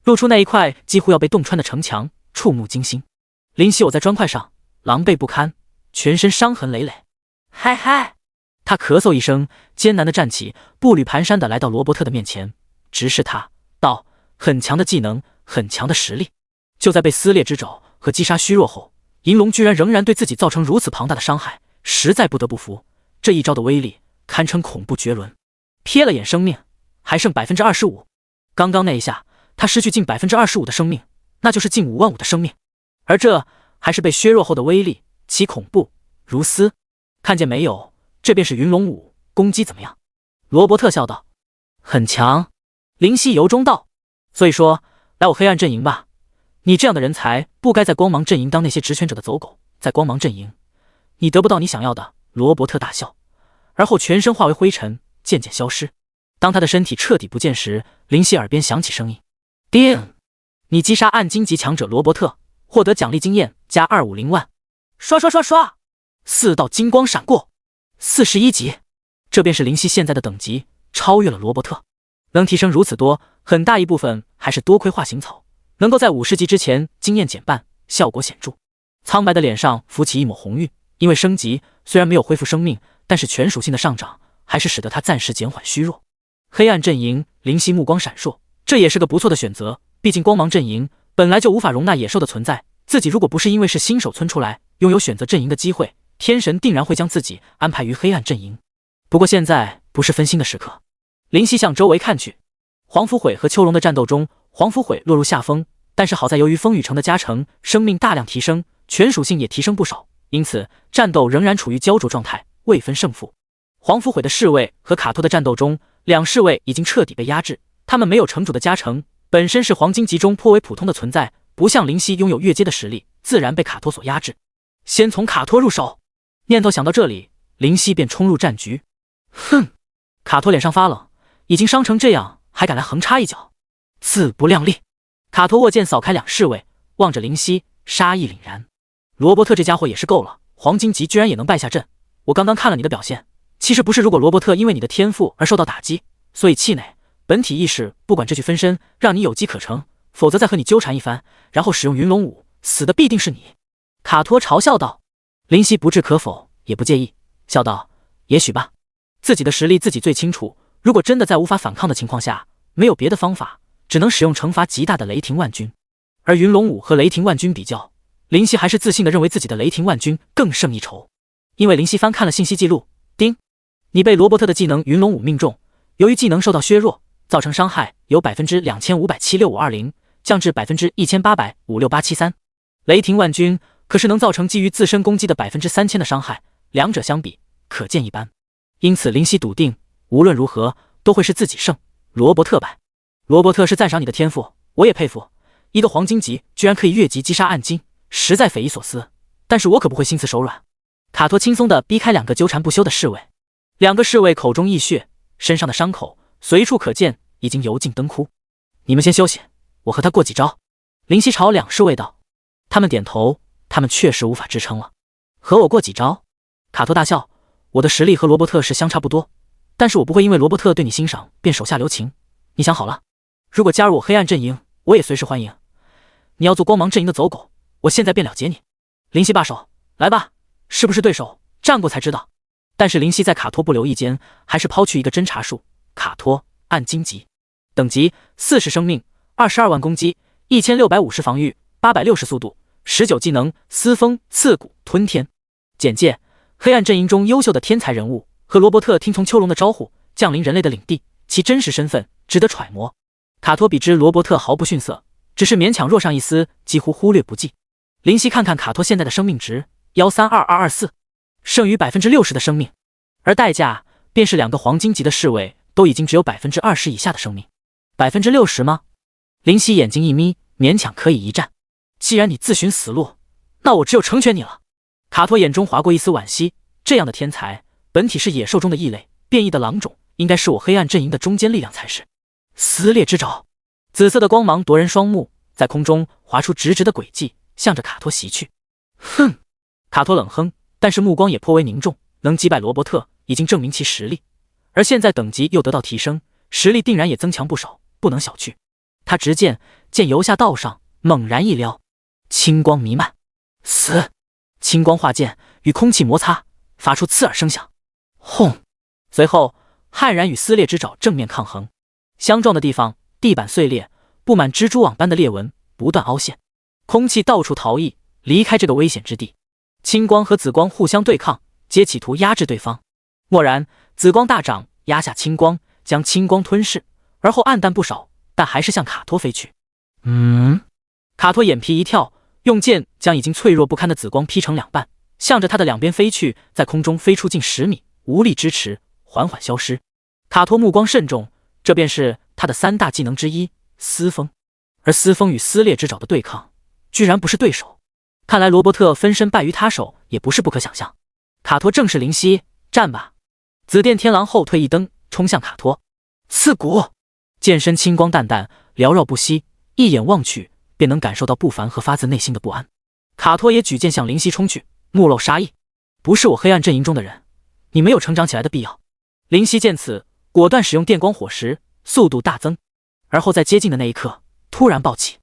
A: 露出那一块几乎要被洞穿的城墙，触目惊心。灵犀我在砖块上，狼狈不堪，全身伤痕累累。嗨嗨！他咳嗽一声，艰难地站起，步履蹒跚地来到罗伯特的面前，直视他，道：“很强的技能，很强的实力。”就在被撕裂之爪和击杀虚弱后，银龙居然仍然对自己造成如此庞大的伤害，实在不得不服。这一招的威力堪称恐怖绝伦。瞥了眼生命，还剩 25%。刚刚那一下，他失去近 25% 的生命，那就是近55000的生命。而这还是被削弱后的威力，其恐怖如斯。看见没有？这便是云龙舞，攻击怎么样？罗伯特笑道。很强。灵犀由衷道。所以说，来我黑暗阵营吧。你这样的人才不该在光芒阵营当那些职权者的走狗，在光芒阵营，你得不到你想要的。罗伯特大笑，而后全身化为灰尘，渐渐消失。当他的身体彻底不见时，灵犀耳边响起声音：叮！你击杀暗金级强者罗伯特，获得奖励经验加250万。刷刷刷刷，4道金光闪过。41级，这便是灵犀现在的等级，超越了罗伯特。能提升如此多，很大一部分还是多亏化形草，能够在50级之前经验减半，效果显著。苍白的脸上浮起一抹红晕，因为升级虽然没有恢复生命，但是全属性的上涨还是使得他暂时减缓虚弱。黑暗阵营，灵犀目光闪烁，这也是个不错的选择，毕竟光芒阵营本来就无法容纳野兽的存在，自己如果不是因为是新手村出来，拥有选择阵营的机会，天神定然会将自己安排于黑暗阵营。不过现在不是分心的时刻。灵犀向周围看去，黄肤悔和秋龙的战斗中，黄肤悔落入下风，但是好在由于风雨城的加成，生命大量提升，全属性也提升不少，因此战斗仍然处于焦灼状态，未分胜负。黄肤悔的侍卫和卡托的战斗中，两侍卫已经彻底被压制，他们没有城主的加成，本身是黄金级中颇为普通的存在，不像灵犀拥有越阶的实力，自然被卡托所压制。先从卡托入手。念头想到这里，灵犀便冲入战局。哼！卡托脸上发冷，已经伤成这样，还敢来横插一脚，自不量力！卡托握剑扫开两侍卫，望着灵犀，杀意凛然。罗伯特这家伙也是够了，黄金级居然也能败下阵。我刚刚看了你的表现，其实不是如果罗伯特因为你的天赋而受到打击，所以气馁，本体意识不管这具分身，让你有机可乘，否则再和你纠缠一番，然后使用云龙舞，死的必定是你。卡托嘲笑道。灵犀不置可否，也不介意，笑道：也许吧，自己的实力自己最清楚，如果真的在无法反抗的情况下，没有别的方法，只能使用惩罚极大的雷霆万钧。而云龙舞和雷霆万钧比较，灵犀还是自信的认为自己的雷霆万钧更胜一筹。因为灵犀翻看了信息记录，叮，你被罗伯特的技能云龙舞命中，由于技能受到削弱，造成伤害由 25765520降至1,856,873。雷霆万钧可是能造成基于自身攻击的3000%的伤害，两者相比可见一斑。因此林夕笃定无论如何都会是自己胜，罗伯特败。罗伯特是赞赏你的天赋，我也佩服，一个黄金级居然可以越级击杀暗金，实在匪夷所思，但是我可不会心慈手软。卡托轻松地逼开两个纠缠不休的侍卫，两个侍卫口中溢血，身上的伤口随处可见，已经油尽灯枯。你们先休息，我和他过几招。林夕朝两侍卫道。他们点头，他们确实无法支撑了。和我过几招？卡托大笑，我的实力和罗伯特是相差不多，但是我不会因为罗伯特对你欣赏便手下留情。你想好了？如果加入我黑暗阵营，我也随时欢迎。你要做光芒阵营的走狗，我现在便了结你。林夕罢手，来吧，是不是对手？战过才知道。但是林夕在卡托不留意间，还是抛去一个侦查术。卡托暗金级，等级40生命，22万攻击，1650防御，860速度，19技能撕风刺骨吞天。简介：黑暗阵营中优秀的天才人物，和罗伯特听从丘龙的招呼，降临人类的领地，其真实身份值得揣摩。卡托比之罗伯特毫不逊色，只是勉强弱上一丝，几乎忽略不计。林夕看看卡托现在的生命值13224，剩余60%的生命，而代价便是两个黄金级的侍卫都已经只有20%以下的生命。60%吗？林夕眼睛一眯，勉强可以一战。既然你自寻死路，那我只有成全你了。卡托眼中划过一丝惋惜，这样的天才本体是野兽中的异类，变异的狼种应该是我黑暗阵营的中坚力量才是。撕裂之爪，紫色的光芒夺人双目，在空中划出直直的轨迹，向着卡托袭去。哼！卡托冷哼，但是目光也颇为凝重。能击败罗伯特，已经证明其实力，而现在等级又得到提升，实力定然也增强不少，不能小觑。他执剑由下到上，猛然一撩，青光弥漫，死！青光化剑与空气摩擦，发出刺耳声响。轰！随后，悍然与撕裂之爪正面抗衡，相撞的地方，地板碎裂，布满蜘蛛网般的裂纹不断凹陷，空气到处逃逸，离开这个危险之地。青光和紫光互相对抗，皆企图压制对方。蓦然，紫光大涨，压下青光，将青光吞噬，而后暗淡不少，但还是向卡托飞去。卡托眼皮一跳，用剑将已经脆弱不堪的紫光劈成两半，向着他的两边飞去，在空中飞出近10米，无力支持，缓缓消失。卡托目光慎重，这便是他的3大技能之一撕风，而撕风与撕裂之爪的对抗，居然不是对手。看来罗伯特分身败于他手也不是不可想象。卡托正是灵犀，战吧！紫电天狼后退一蹬，冲向卡托。刺骨！剑身青光淡淡，缭绕不息，一眼望去便能感受到不凡和发自内心的不安。卡托也举剑向灵犀冲去，目露杀意。不是我黑暗阵营中的人，你没有成长起来的必要。灵犀见此，果断使用电光火石，速度大增，而后在接近的那一刻，突然暴起，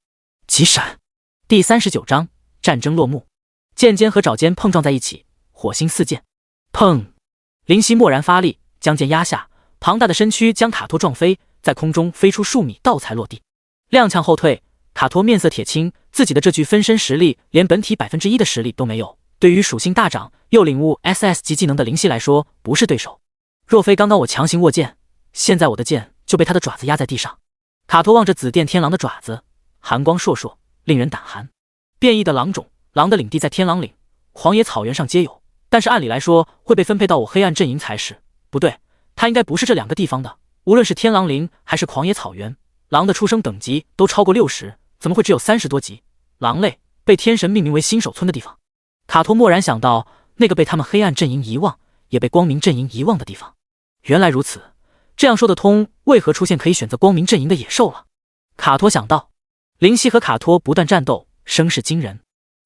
A: 急闪。第39章战争落幕，剑尖和爪尖碰撞在一起，火星四溅。砰！灵犀蓦然发力，将剑压下，庞大的身躯将卡托撞飞，在空中飞出数米，倒才落地。踉跄后退，卡托面色铁青，自己的这具分身实力连本体1%的实力都没有，对于属性大涨又领悟 SS 级技能的灵犀来说不是对手。若非刚刚我强行握剑，现在我的剑就被他的爪子压在地上。卡托望着紫电天狼的爪子，寒光烁烁，令人胆寒。变异的狼种，狼的领地在天狼岭、狂野草原上皆有，但是按理来说会被分配到我黑暗阵营才是。不对，它应该不是这2个地方的。无论是天狼陵还是狂野草原，狼的出生等级都超过60，怎么会只有30多级？狼类被天神命名为新手村的地方。卡托蓦然想到那个被他们黑暗阵营遗忘，也被光明阵营遗忘的地方。原来如此，这样说得通，为何出现可以选择光明阵营的野兽了？卡托想到。灵犀和卡托不断战斗，声势惊人。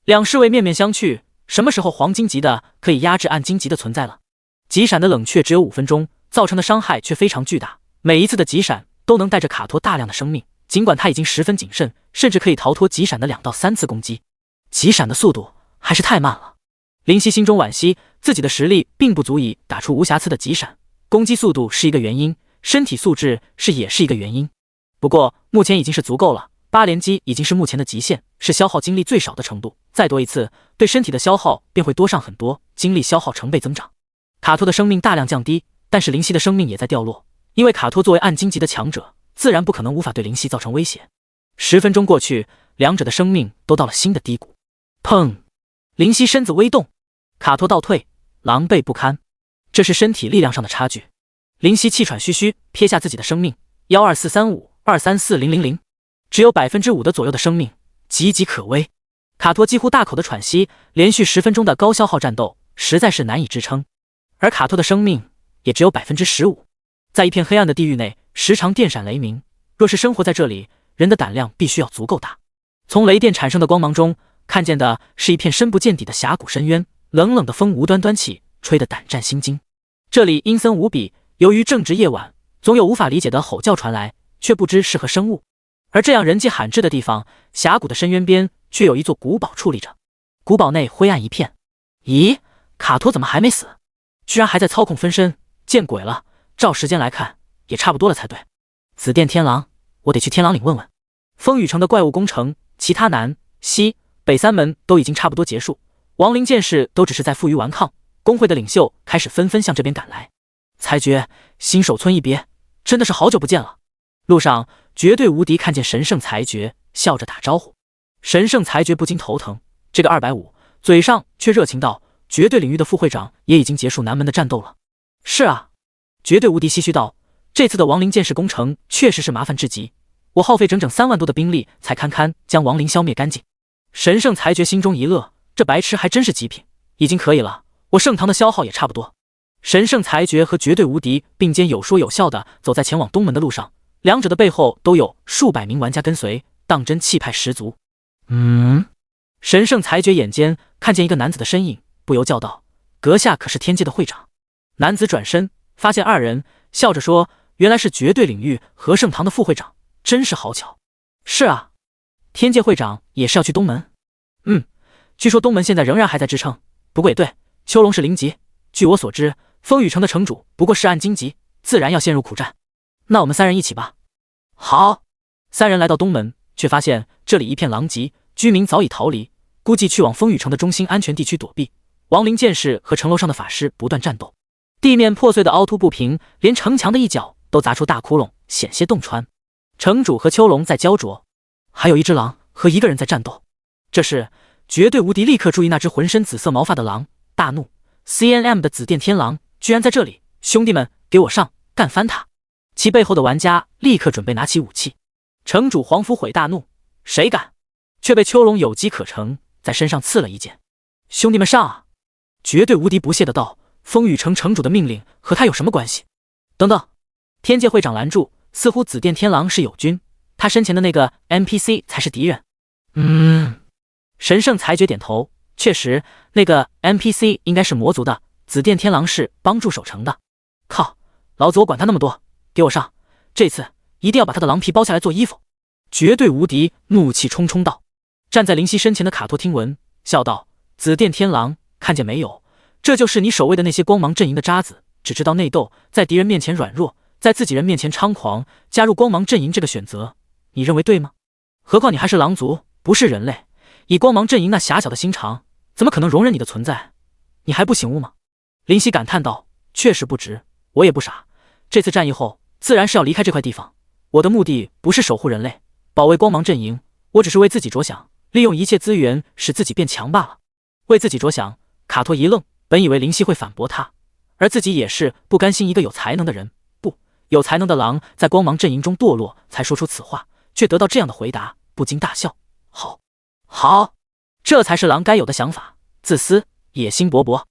A: 两侍卫面面相觑，什么时候黄金级的可以压制暗金级的存在了？急闪的冷却只有5分钟，造成的伤害却非常巨大，每一次的急闪都能带着卡托大量的生命，尽管他已经十分谨慎，甚至可以逃脱急闪的2到3次攻击。急闪的速度还是太慢了。灵犀心中惋惜，自己的实力并不足以打出无瑕疵的急闪，攻击速度是一个原因，身体素质也是一个原因。不过目前已经是足够了，8连击已经是目前的极限，是消耗精力最少的程度，再多一次对身体的消耗便会多上很多，精力消耗成倍增长。卡托的生命大量降低，但是灵犀的生命也在掉落，因为卡托作为暗金级的强者，自然不可能无法对灵犀造成威胁。10分钟过去，两者的生命都到了新的低谷。砰！林夕身子微动，卡托倒退，狼狈不堪。这是身体力量上的差距。林夕气喘吁吁，撇下自己的生命，12435234000，只有5%的左右的生命，岌岌可危。卡托几乎大口的喘息，连续10分钟的高消耗战斗实在是难以支撑。而卡托的生命也只有15%。在一片黑暗的地狱内，时常电闪雷鸣。若是生活在这里，人的胆量必须要足够大。从雷电产生的光芒中，看见的是一片深不见底的峡谷深渊，冷冷的风无端端气，吹得胆战心惊。这里阴森无比，由于正值夜晚，总有无法理解的吼叫传来，却不知是何生物。而这样人迹罕至的地方，峡谷的深渊边却有一座古堡矗立着。古堡内灰暗一片。咦，卡托怎么还没死？居然还在操控分身，见鬼了！照时间来看，也差不多了才对。紫电天狼，我得去天狼岭问问。风雨城的怪物工程，其他南、西、北3门都已经差不多结束，亡灵剑士都只是在负隅顽抗。工会的领袖开始纷纷向这边赶来。裁决，新手村一别，真的是好久不见了。路上，绝对无敌看见神圣裁决，笑着打招呼。神圣裁决不禁头疼，这个250，嘴上却热情道：“绝对领域的副会长也已经结束南门的战斗了。”是啊，绝对无敌唏嘘道：“这次的亡灵剑士工程确实是麻烦至极，我耗费整整3万多的兵力才堪堪将亡灵消灭干净。”神圣裁决心中一乐，这白痴还真是极品，已经可以了，我圣堂的消耗也差不多。神圣裁决和绝对无敌并肩有说有笑的走在前往东门的路上，两者的背后都有数百名玩家跟随，当真气派十足。神圣裁决眼尖看见一个男子的身影，不由叫道：“阁下可是天界的会长？”男子转身发现二人，笑着说：“原来是绝对领域和圣堂的副会长，真是好巧。”是啊，天界会长也是要去东门。据说东门现在仍然还在支撑，不过也对，秋龙是0级，据我所知，风雨城的城主不过是暗金级，自然要陷入苦战。那我们3人一起吧。好，3人来到东门，却发现这里一片狼藉，居民早已逃离，估计去往风雨城的中心安全地区躲避。亡灵剑士和城楼上的法师不断战斗，地面破碎的凹凸不平，连城墙的一角都砸出大窟窿，险些洞穿。城主和秋龙在焦灼，还有一只狼和一个人在战斗。这时绝对无敌立刻注意那只浑身紫色毛发的狼，大怒 ：CNM 的紫电天狼居然在这里！兄弟们，给我上，干翻他！其背后的玩家立刻准备拿起武器。城主黄福悔大怒：谁敢！却被秋龙有机可乘，在身上刺了一剑。兄弟们上啊！绝对无敌不屑的道：风雨城城主的命令和他有什么关系？等等！天界会长拦住，似乎紫电天狼是友军，他身前的那个 NPC 才是敌人。神圣裁决点头，确实，那个 NPC 应该是魔族的，紫电天狼是帮助守城的。靠，老子我管他那么多，给我上！这次一定要把他的狼皮剥下来做衣服！绝对无敌怒气冲冲道。站在林夕身前的卡托听闻，笑道：紫电天狼，看见没有？这就是你守卫的那些光芒阵营的渣子，只知道内斗，在敌人面前软弱，在自己人面前猖狂，加入光芒阵营这个选择，你认为对吗？何况你还是狼族，不是人类，以光芒阵营那狭小的心肠，怎么可能容忍你的存在？你还不醒悟吗？林夕感叹道：确实不值，我也不傻，这次战役后自然是要离开这块地方。我的目的不是守护人类，保卫光芒阵营，我只是为自己着想，利用一切资源使自己变强罢了。为自己着想。卡托一愣，本以为林夕会反驳他，而自己也是不甘心一个有才能的人，不，有才能的狼在光芒阵营中堕落，才说出此话，却得到这样的回答，不禁大笑。好，这才是狼该有的想法，自私，野心勃勃。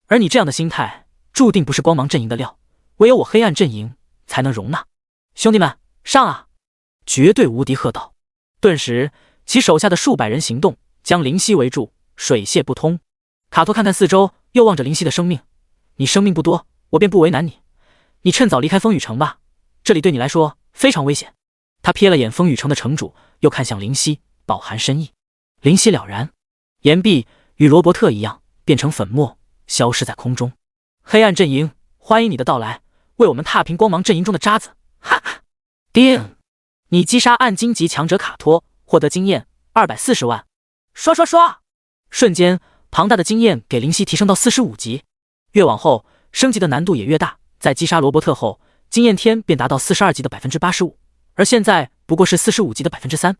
A: 而你这样的心态，注定不是光芒阵营的料，唯有我黑暗阵营才能容纳。兄弟们，上啊！绝对无敌喝道。顿时，其手下的数百人行动，将林夕围住，水泄不通。卡托看看四周，又望着林夕的生命：你生命不多，我便不为难你。你趁早离开风雨城吧，这里对你来说非常危险。他瞥了眼风雨城的城主，又看向林夕，饱含深意。林夕了然，岩壁与罗伯特一样变成粉末，消失在空中。黑暗阵营，欢迎你的到来，为我们踏平光芒阵营中的渣子！哈哈！叮！你击杀暗金级强者卡托，获得经验240万。刷！瞬间，庞大的经验给林夕提升到45级。越往后，升级的难度也越大。在击杀罗伯特后，经验天便达到42级的85%，而现在不过是45级的3%。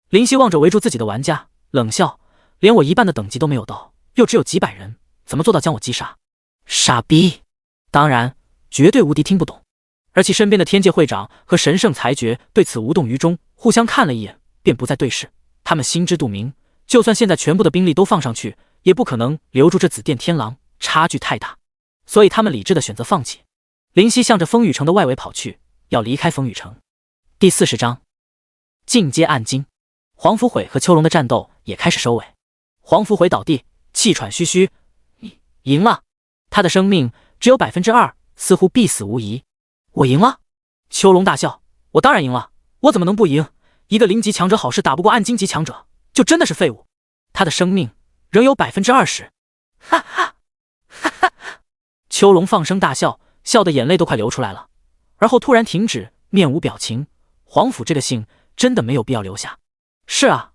A: 林夕望着围住自己的玩家，冷笑：连我一半的等级都没有到，又只有几百人，怎么做到将我击杀？傻逼！当然，绝对无敌听不懂。而其身边的天界会长和神圣裁决对此无动于衷，互相看了一眼，便不再对视。他们心知肚明，就算现在全部的兵力都放上去，也不可能留住这紫电天狼，差距太大，所以他们理智的选择放弃。林夕向着风雨城的外围跑去，要离开风雨城。第40章，进阶暗金。黄福悔和秋龙的战斗也开始收尾。黄福悔倒地，气喘吁吁，赢了。他的生命只有2%，似乎必死无疑。我赢了？秋龙大笑，我当然赢了，我怎么能不赢？一个0级强者好事打不过暗金级强者，就真的是废物。他的生命仍有20%。哈哈哈哈！秋龙放声大笑，笑得眼泪都快流出来了，而后突然停止，面无表情。黄甫这个姓真的没有必要留下。是啊，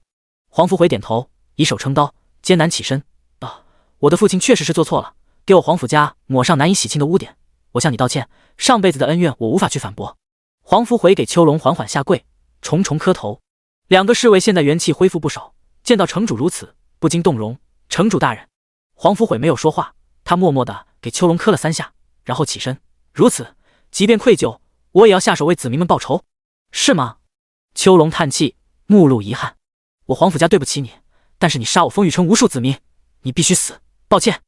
A: 黄福悔点头，以手撑刀，艰难起身道：我的父亲确实是做错了，给我黄甫家抹上难以洗清的污点，我向你道歉，上辈子的恩怨我无法去反驳。黄福悔给秋龙缓缓下跪，重重磕头。两个侍卫现在元气恢复不少，见到城主如此，不禁动容。城主大人。黄福悔没有说话，他默默地给秋龙磕了3下，然后起身。如此，即便愧疚，我也要下手为子民们报仇。是吗？秋龙叹气，目露遗憾。我黄甫家对不起你，但是你杀我风雨城无数子民，你必须死，抱歉。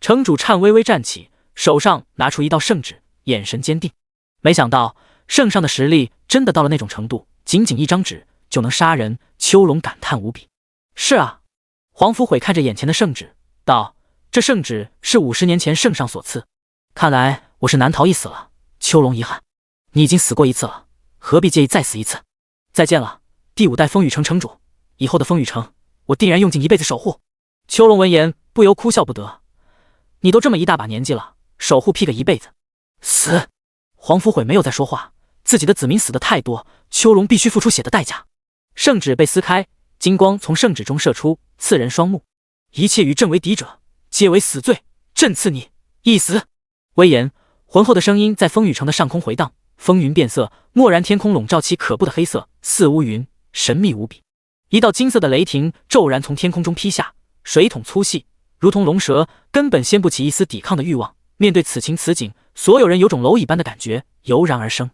A: 城主颤巍巍站起，手上拿出一道圣旨，眼神坚定。没想到圣上的实力真的到了那种程度，仅仅一张纸就能杀人。秋龙感叹无比。是啊，黄福悔看着眼前的圣旨道，这圣旨是50年前圣上所赐，看来我是难逃一死了。秋龙遗憾，你已经死过一次了，何必介意再死一次？再见了，第5代风雨城城主，以后的风雨城我定然用尽一辈子守护。秋龙闻言不由哭笑不得，你都这么一大把年纪了，守护屁个一辈子。死！黄福悔没有再说话，自己的子民死的太多，秋龙必须付出血的代价。圣旨被撕开，金光从圣旨中射出，刺人双目。一切与朕为敌者，皆为死罪，朕赐你一死。威严浑厚的声音在风雨城的上空回荡，风云变色，蓦然天空笼罩起可怖的黑色，似乌云，神秘无比。一道金色的雷霆骤然从天空中劈下，水桶粗细，如同龙蛇，根本掀不起一丝抵抗的欲望。面对此情此景，所有人有种蝼蚁般的感觉油然而生。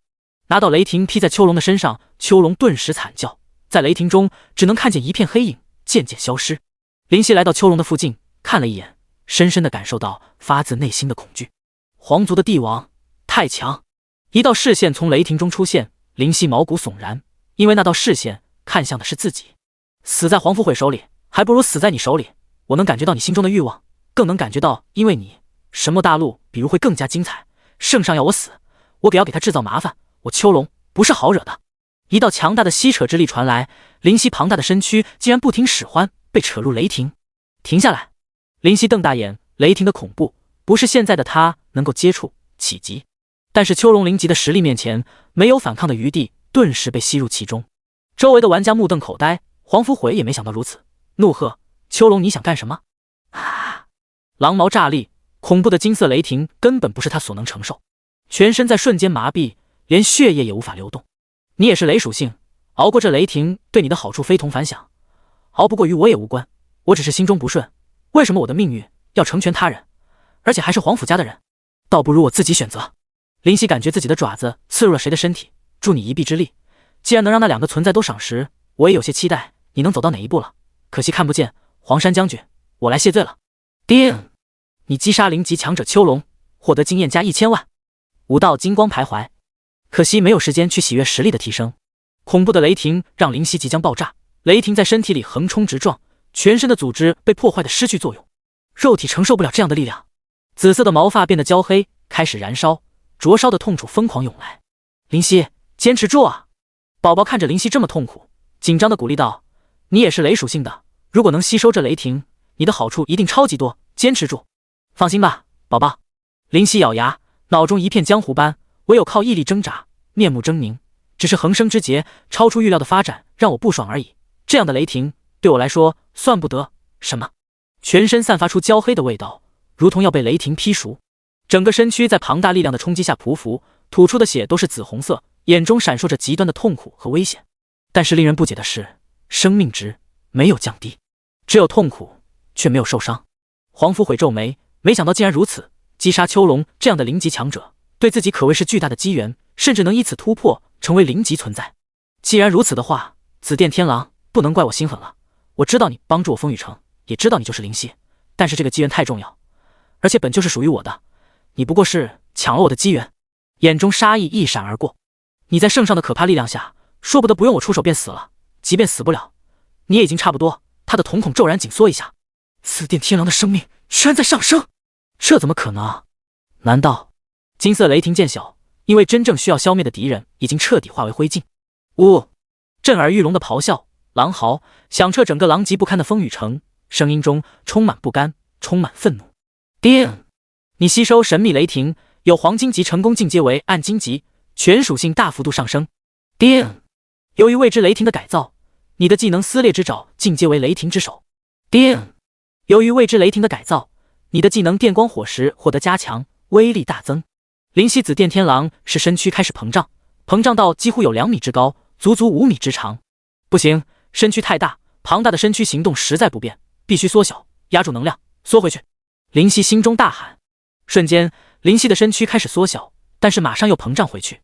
A: 拿到雷霆劈在秋龙的身上，秋龙顿时惨叫，在雷霆中只能看见一片黑影渐渐消失。林夕来到秋龙的附近，看了一眼，深深地感受到发自内心的恐惧。皇族的帝王太强！一道视线从雷霆中出现，林夕毛骨悚然，因为那道视线看向的是自己。死在黄福悔手里，还不如死在你手里。我能感觉到你心中的欲望，更能感觉到因为你，神墨大陆比如会更加精彩。圣上要我死，我给他制造麻烦，我秋龙不是好惹的。一道强大的吸扯之力传来，林夕庞大的身躯竟然不听使唤，被扯入雷霆。停下来！林夕瞪大眼，雷霆的恐怖不是现在的他能够接触企及，但是秋龙0级的实力面前，没有反抗的余地，顿时被吸入其中。周围的玩家目瞪口呆，黄福悔也没想到如此，怒喝：秋龙，你想干什么？啊！狼毛炸立，恐怖的金色雷霆根本不是他所能承受，全身在瞬间麻痹，连血液也无法流动。你也是雷属性，熬过这雷霆对你的好处非同凡响，熬不过与我也无关，我只是心中不顺，为什么我的命运要成全他人，而且还是黄甫家的人？倒不如我自己选择。林夕感觉自己的爪子刺入了谁的身体，助你一臂之力，既然能让那2个存在都赏识，我也有些期待你能走到哪一步了。可惜看不见，黄山将军，我来谢罪了。叮！你击杀0级强者秋龙，获得经验加1000万。5道金光徘徊，可惜没有时间去喜悦实力的提升。恐怖的雷霆让林夕即将爆炸，雷霆在身体里横冲直撞，全身的组织被破坏的失去作用，肉体承受不了这样的力量。紫色的毛发变得焦黑，开始燃烧，灼烧的痛楚疯狂涌来。林夕，坚持住啊！宝宝看着林夕这么痛苦，紧张的鼓励道：你也是雷属性的，如果能吸收这雷霆，你的好处一定超级多，坚持住。放心吧，宝宝。林夕咬牙，脑中一片浆糊般，唯有靠毅力挣扎，面目狰狞。只是横生枝节，超出预料的发展让我不爽而已。这样的雷霆对我来说算不得什么。全身散发出焦黑的味道，如同要被雷霆劈熟，整个身躯在庞大力量的冲击下匍匐，吐出的血都是紫红色，眼中闪烁着极端的痛苦和危险。但是令人不解的是，生命值没有降低，只有痛苦，却没有受伤。黄甫悔皱眉，没想到竟然如此。击杀丘龙这样的零级强者，对自己可谓是巨大的机缘，甚至能以此突破，成为零级存在。既然如此的话，紫电天狼不能怪我心狠了。我知道你帮助我风雨城，也知道你就是灵犀，但是这个机缘太重要，而且本就是属于我的，你不过是抢了我的机缘。眼中杀意一闪而过，你在圣上的可怕力量下，说不得不用我出手便死了。即便死不了，你也已经差不多。他的瞳孔骤然紧缩一下，紫电天狼的生命居然在上升，这怎么可能啊？难道金色雷霆渐小，因为真正需要消灭的敌人已经彻底化为灰烬。呜！震耳欲聋的咆哮、狼嚎响彻整个狼藉不堪的风雨城，声音中充满不甘，充满愤怒。叮！你吸收神秘雷霆，由黄金级成功进阶为暗金级，全属性大幅度上升。叮！由于未知雷霆的改造，你的技能撕裂之爪进阶为雷霆之手。叮！由于未知雷霆的改造，你的技能电光火石获得加强，威力大增。灵犀紫电天狼是身躯开始膨胀，膨胀到几乎有2米之高，足足5米之长。不行，身躯太大，庞大的身躯行动实在不便，必须缩小，压住能量，缩回去。灵犀心中大喊，瞬间，灵犀的身躯开始缩小，但是马上又膨胀回去。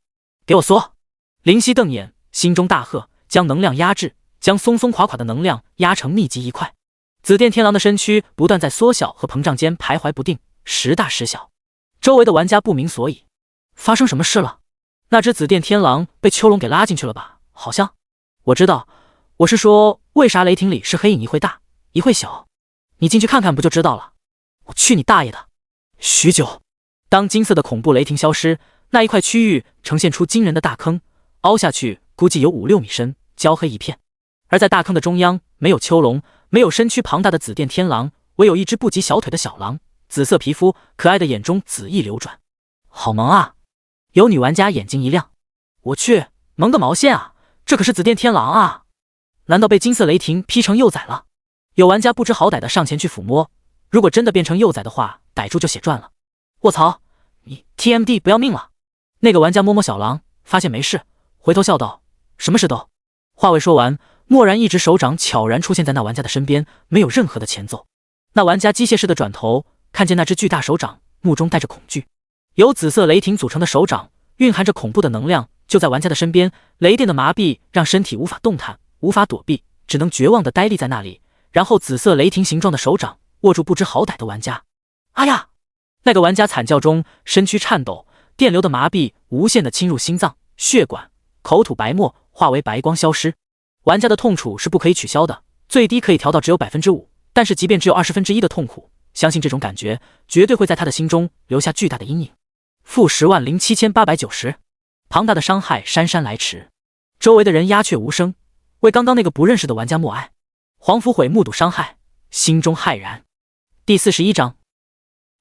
A: 给我缩！灵犀瞪眼，心中大喝，将能量压制，将松松垮垮的能量压成密集一块。紫电天狼的身躯不断在缩小和膨胀间徘徊不定，时大时小。周围的玩家不明所以，发生什么事了？那只紫电天狼被丘龙给拉进去了吧？好像，我知道，我是说，为啥雷霆里是黑影一会大，一会小？你进去看看不就知道了。我去你大爷的！许久，当金色的恐怖雷霆消失，那一块区域呈现出惊人的大坑，凹下去估计有5-6米深，焦黑一片。而在大坑的中央，没有丘龙，没有身躯庞大的紫电天狼，唯有一只不及小腿的小狼，紫色皮肤，可爱的眼中紫意流转。好萌啊！有女玩家眼睛一亮，我去，萌个毛线啊！这可是紫电天狼啊！难道被金色雷霆劈成幼崽了？有玩家不知好歹的上前去抚摸，如果真的变成幼崽的话，逮住就血赚了。卧槽，你 TMD 不要命了？那个玩家摸摸小狼，发现没事，回头笑道：什么事都。话未说完，蓦然一只手掌悄然出现在那玩家的身边，没有任何的前奏。那玩家机械式的转头，看见那只巨大手掌，目中带着恐惧。由紫色雷霆组成的手掌，蕴含着恐怖的能量，就在玩家的身边。雷电的麻痹让身体无法动弹，无法躲避，只能绝望地呆立在那里。然后紫色雷霆形状的手掌握住不知好歹的玩家。哎呀！那个玩家惨叫中，身躯颤抖，电流的麻痹无限地侵入心脏、血管，口吐白沫，化为白光消失。玩家的痛楚是不可以取消的，最低可以调到只有 5%， 但是即便只有1/20的痛苦，相信这种感觉绝对会在他的心中留下巨大的阴影。-10,07890，庞大的伤害姗姗来迟，周围的人鸦雀无声，为刚刚那个不认识的玩家默哀。黄甫悔目睹伤害，心中骇然。第41章，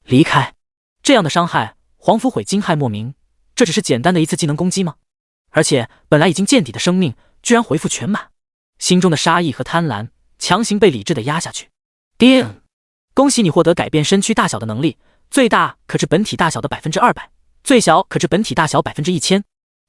A: 离开。这样的伤害，黄甫悔惊骇莫名，这只是简单的一次技能攻击吗？而且本来已经见底的生命，居然回复全满，心中的杀意和贪婪强行被理智的压下去。叮！恭喜你获得改变身躯大小的能力，最大可至本体大小的 200%， 最小可至本体大小 1000%。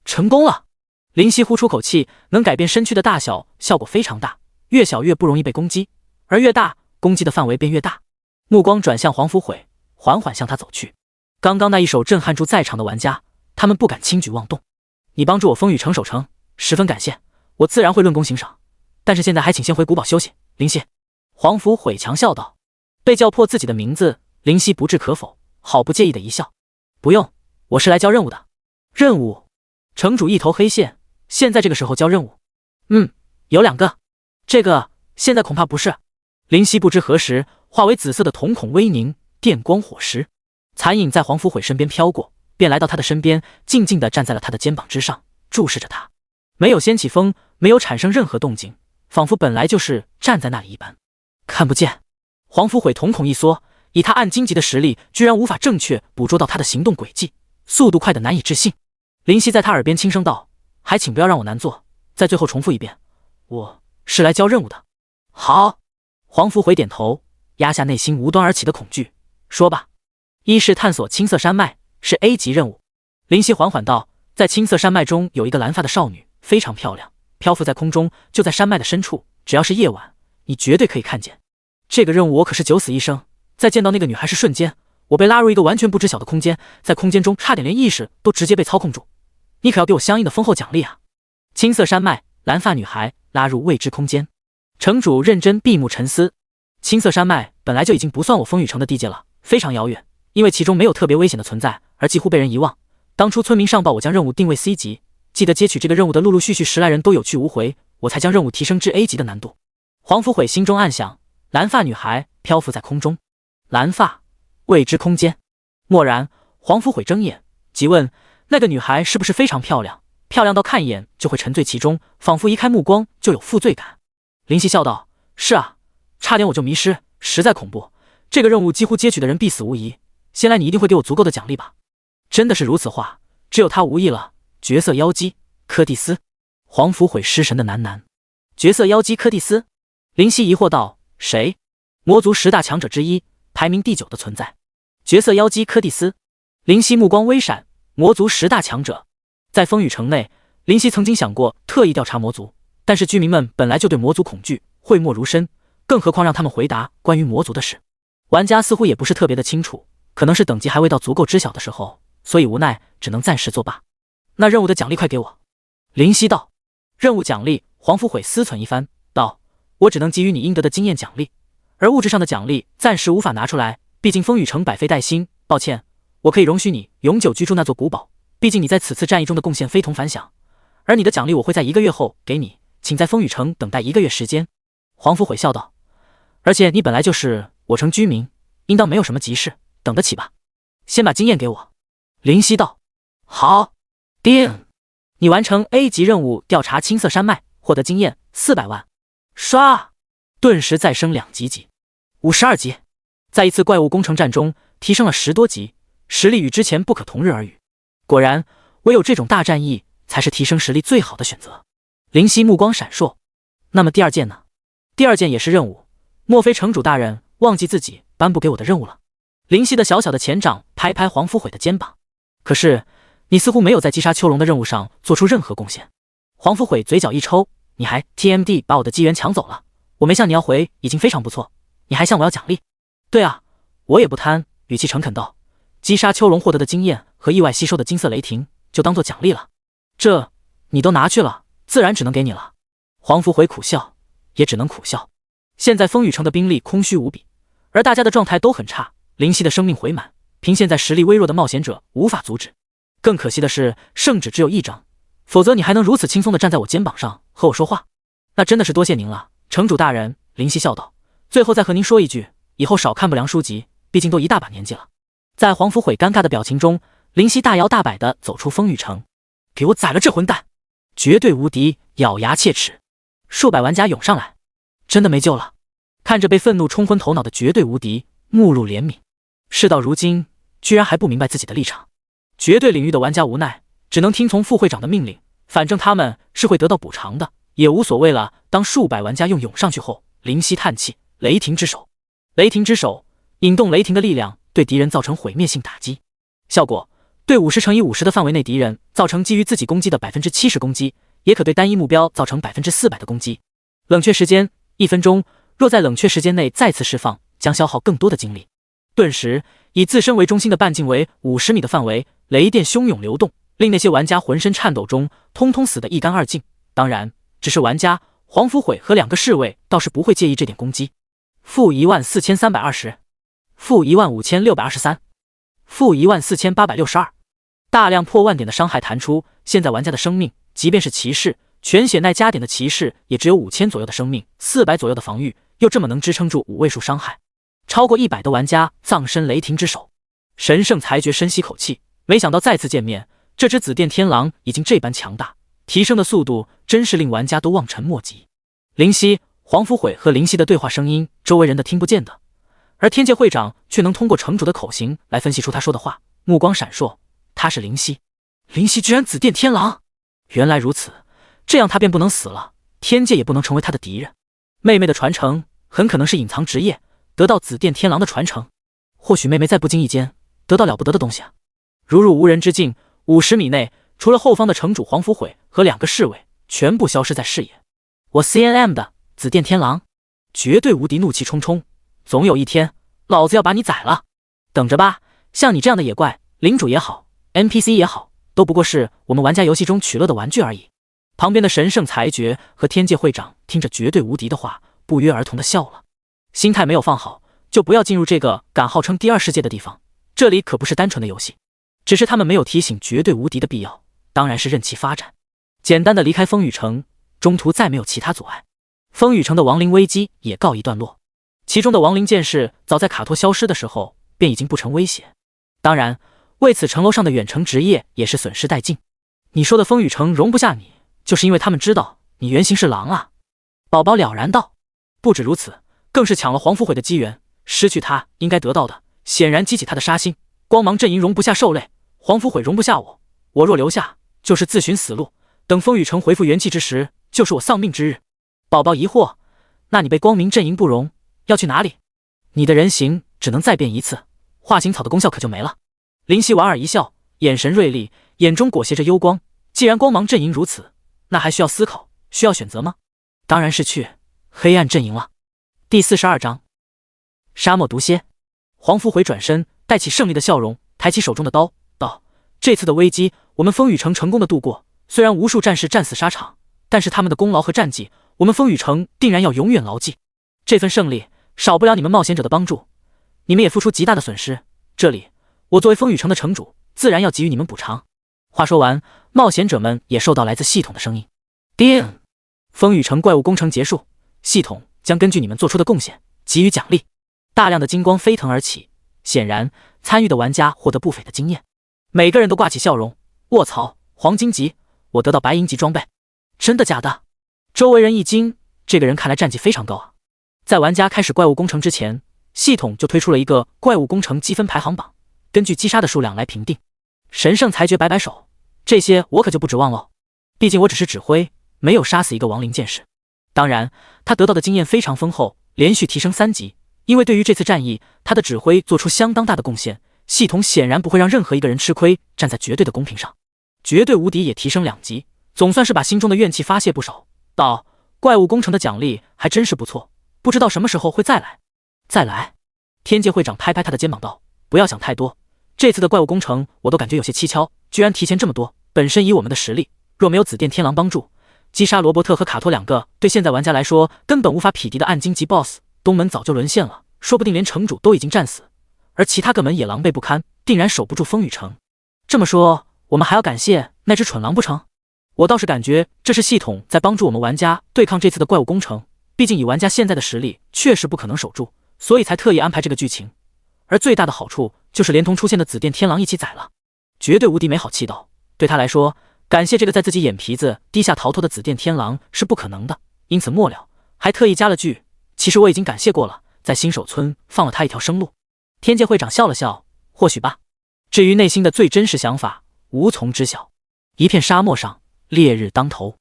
A: 成功了！灵犀呼出口气，能改变身躯的大小，效果非常大，越小越不容易被攻击，而越大，攻击的范围便越大。目光转向黄甫悔，缓缓向他走去。刚刚那一手震撼住在场的玩家，他们不敢轻举妄动。你帮助我风雨城守城，十分感谢，我自然会论功行赏。但是现在还请先回古堡休息。灵犀，黄甫悔强笑道。被叫破自己的名字，灵犀不置可否，毫不介意的一笑。不用，我是来交任务的。任务？城主一头黑线，现在这个时候交任务？有2个。这个现在恐怕不是。灵犀不知何时化为紫色的瞳孔微凝，电光火石，残影在黄甫悔身边飘过，便来到他的身边，静静地站在了他的肩膀之上，注视着他，没有掀起风，没有产生任何动静，仿佛本来就是站在那里一般。看不见。黄甫悔瞳孔一缩，以他暗金级的实力，居然无法正确捕捉到他的行动轨迹，速度快得难以置信。灵犀在他耳边轻声道：还请不要让我难做，再最后重复一遍，我是来交任务的。好。黄甫悔点头，压下内心无端而起的恐惧，说吧。一是探索青色山脉，是 A 级任务。灵犀缓缓道：在青色山脉中有一个蓝发的少女，非常漂亮，漂浮在空中，就在山脉的深处，只要是夜晚，你绝对可以看见。这个任务我可是九死一生，在见到那个女孩时瞬间，我被拉入一个完全不知晓的空间，在空间中差点连意识都直接被操控住。你可要给我相应的丰厚奖励啊！青色山脉，蓝发女孩拉入未知空间。城主认真闭目沉思。青色山脉本来就已经不算我风雨城的地界了，非常遥远，因为其中没有特别危险的存在，而几乎被人遗忘。当初村民上报我将任务定位 C 级，记得接取这个任务的陆陆续续10来人都有去无回，我才将任务提升至 A 级的难度。黄福悔心中暗想，蓝发女孩漂浮在空中，蓝发，未知空间。蓦然，黄福悔睁眼，急问：那个女孩是不是非常漂亮？漂亮到看一眼就会沉醉其中，仿佛移开目光就有负罪感。林夕笑道：是啊，差点我就迷失，实在恐怖。这个任务几乎接取的人必死无疑，先来你一定会给我足够的奖励吧？真的是如此话，只有他无疑了。绝色妖姬柯蒂斯。黄福悔失神的喃喃。绝色妖姬柯蒂斯？林夕疑惑道：谁？魔族10大强者之一，排名第9的存在。绝色妖姬柯蒂斯。林夕目光微闪，魔族10大强者。在风雨城内，林夕曾经想过特意调查魔族，但是居民们本来就对魔族恐惧，讳莫如深，更何况让他们回答关于魔族的事，玩家似乎也不是特别的清楚，可能是等级还未到足够知晓的时候，所以无奈只能暂时作罢。那任务的奖励快给我。林夕道。任务奖励。黄福悔思忖一番道：我只能给予你应得的经验奖励，而物质上的奖励暂时无法拿出来，毕竟风雨城百废待兴，抱歉，我可以容许你永久居住那座古堡，毕竟你在此次战役中的贡献非同凡响，而你的奖励我会在1个月后给你，请在风雨城等待1个月时间。黄福悔笑道：而且你本来就是我城居民，应当没有什么急事，等得起吧？先把经验给我。林夕道：好。定，你完成 A 级任务调查青色山脉，获得经验400万。刷，顿时再升2级，52级。在一次怪物攻城战中提升了10多级，实力与之前不可同日而语。果然，唯有这种大战役才是提升实力最好的选择。林夕目光闪烁。那么第2件呢？第2件也是任务，莫非城主大人忘记自己颁布给我的任务了？林夕的小小的前掌拍拍黄福悔的肩膀。可是你似乎没有在击杀丘龙的任务上做出任何贡献。黄福悔嘴角一抽，你还 TMD 把我的机缘抢走了，我没向你要回已经非常不错，你还向我要奖励？对啊，我也不贪，语气诚恳道，击杀丘龙获得的经验和意外吸收的金色雷霆就当做奖励了。这你都拿去了，自然只能给你了。黄福悔苦笑，也只能苦笑。现在风雨城的兵力空虚无比，而大家的状态都很差，林夕的生命回满，凭现在实力微弱的冒险者无法阻止。更可惜的是，圣旨只有1张，否则你还能如此轻松地站在我肩膀上和我说话？那真的是多谢您了，城主大人。林夕笑道。最后再和您说一句，以后少看不良书籍，毕竟都一大把年纪了。在黄福悔尴尬的表情中，林夕大摇大摆地走出风雨城。给我宰了这混蛋！绝对无敌，咬牙切齿。数百玩家涌上来，真的没救了。看着被愤怒冲昏头脑的绝对无敌，目露怜悯。事到如今，居然还不明白自己的立场。绝对领域的玩家无奈，只能听从副会长的命令，反正他们是会得到补偿的，也无所谓了。当数百玩家又涌上去后，林夕叹气：雷霆之手。雷霆之手引动雷霆的力量，对敌人造成毁灭性打击。效果：对50乘以50的范围内敌人造成基于自己攻击的 70% 攻击，也可对单一目标造成 400% 的攻击。冷却时间1分钟，若在冷却时间内再次释放，将消耗更多的精力。顿时，以自身为中心的半径为50米的范围，雷电汹涌流动，令那些玩家浑身颤抖中，通通死得一干二净。当然，只是玩家，黄福悔和2个侍卫倒是不会介意这点攻击。-14320，-15623，-14862。大量破万点的伤害弹出，现在玩家的生命，即便是骑士，全血耐加点的骑士也只有5000左右的生命，400左右的防御，又这么能支撑住5位数伤害。超过100的玩家葬身雷霆之手。神圣裁决深吸口气，没想到再次见面，这只紫电天狼已经这般强大，提升的速度真是令玩家都望尘莫及。林夕、黄福悔和林夕的对话声音，周围人的听不见的，而天界会长却能通过城主的口型来分析出他说的话，目光闪烁，他是林夕。林夕居然紫电天狼，原来如此，这样他便不能死了，天界也不能成为他的敌人。妹妹的传承很可能是隐藏职业，得到紫电天狼的传承，或许妹妹在不经意间得到了不得的东西啊！如入无人之境，50米内除了后方的城主黄福悔和2个侍卫，全部消失在视野。我 CNM 的紫电天狼，绝对无敌，怒气冲冲，总有一天老子要把你宰了，等着吧！像你这样的野怪，领主也好 ，NPC 也好，都不过是我们玩家游戏中取乐的玩具而已。旁边的神圣裁决和天界会长听着绝对无敌的话，不约而同的笑了。心态没有放好，就不要进入这个敢号称第二世界的地方，这里可不是单纯的游戏。只是他们没有提醒绝对无敌的必要，当然是任其发展。简单的离开风雨城，中途再没有其他阻碍。风雨城的亡灵危机也告一段落，其中的亡灵剑士早在卡托消失的时候便已经不成威胁。当然，为此城楼上的远程职业也是损失殆尽。你说的风雨城容不下你，就是因为他们知道你原型是狼啊！宝宝了然道。不止如此，更是抢了黄福悔的机缘，失去他应该得到的，显然激起他的杀心。光芒阵营容不下兽类，黄福悔容不下我，我若留下，就是自寻死路。等风雨城恢复元气之时，就是我丧命之日。宝宝疑惑，那你被光明阵营不容，要去哪里？你的人形只能再变一次，化形草的功效可就没了。林夕莞尔一笑，眼神锐利，眼中裹挟着幽光。既然光芒阵营如此，那还需要思考，需要选择吗？当然是去黑暗阵营了。第42章，沙漠毒蝎。黄福悔转身，带起胜利的笑容，抬起手中的刀，道：这次的危机，我们风雨城成功的度过。虽然无数战士战死沙场，但是他们的功劳和战绩，我们风雨城定然要永远牢记。这份胜利，少不了你们冒险者的帮助，你们也付出极大的损失。这里，我作为风雨城的城主，自然要给予你们补偿。话说完，冒险者们也受到来自系统的声音。叮！风雨城怪物工程结束，系统将根据你们做出的贡献给予奖励。大量的金光飞腾而起，显然参与的玩家获得不菲的经验。每个人都挂起笑容。卧槽，黄金级，我得到白银级装备，真的假的？周围人一惊，这个人看来战绩非常高啊。在玩家开始怪物工程之前，系统就推出了一个怪物工程积分排行榜，根据击杀的数量来评定。神圣裁决摆摆手，这些我可就不指望喽，毕竟我只是指挥，没有杀死一个亡灵剑士。当然，他得到的经验非常丰厚，连续提升3级，因为对于这次战役，他的指挥做出相当大的贡献，系统显然不会让任何一个人吃亏，站在绝对的公平上。绝对无敌也提升2级，总算是把心中的怨气发泄不少。道：怪物工程的奖励还真是不错，不知道什么时候会再来。再来？天界会长拍拍他的肩膀道：不要想太多，这次的怪物工程我都感觉有些蹊跷，居然提前这么多。本身以我们的实力，若没有紫电天狼帮助，击杀罗伯特和卡托2个对现在玩家来说根本无法匹敌的暗金级 BOSS， 东门早就沦陷了，说不定连城主都已经战死，而其他个门也狼狈不堪，定然守不住风雨城。这么说，我们还要感谢那只蠢狼不成？我倒是感觉这是系统在帮助我们玩家对抗这次的怪物工程，毕竟以玩家现在的实力，确实不可能守住，所以才特意安排这个剧情。而最大的好处就是连同出现的紫电天狼一起宰了。绝对无敌没好气道，对他来说，感谢这个在自己眼皮子低下逃脱的紫电天狼是不可能的，因此末了还特意加了句：其实我已经感谢过了，在新手村放了他一条生路。天界会长笑了笑，或许吧。至于内心的最真实想法，无从知晓。一片沙漠上，烈日当头，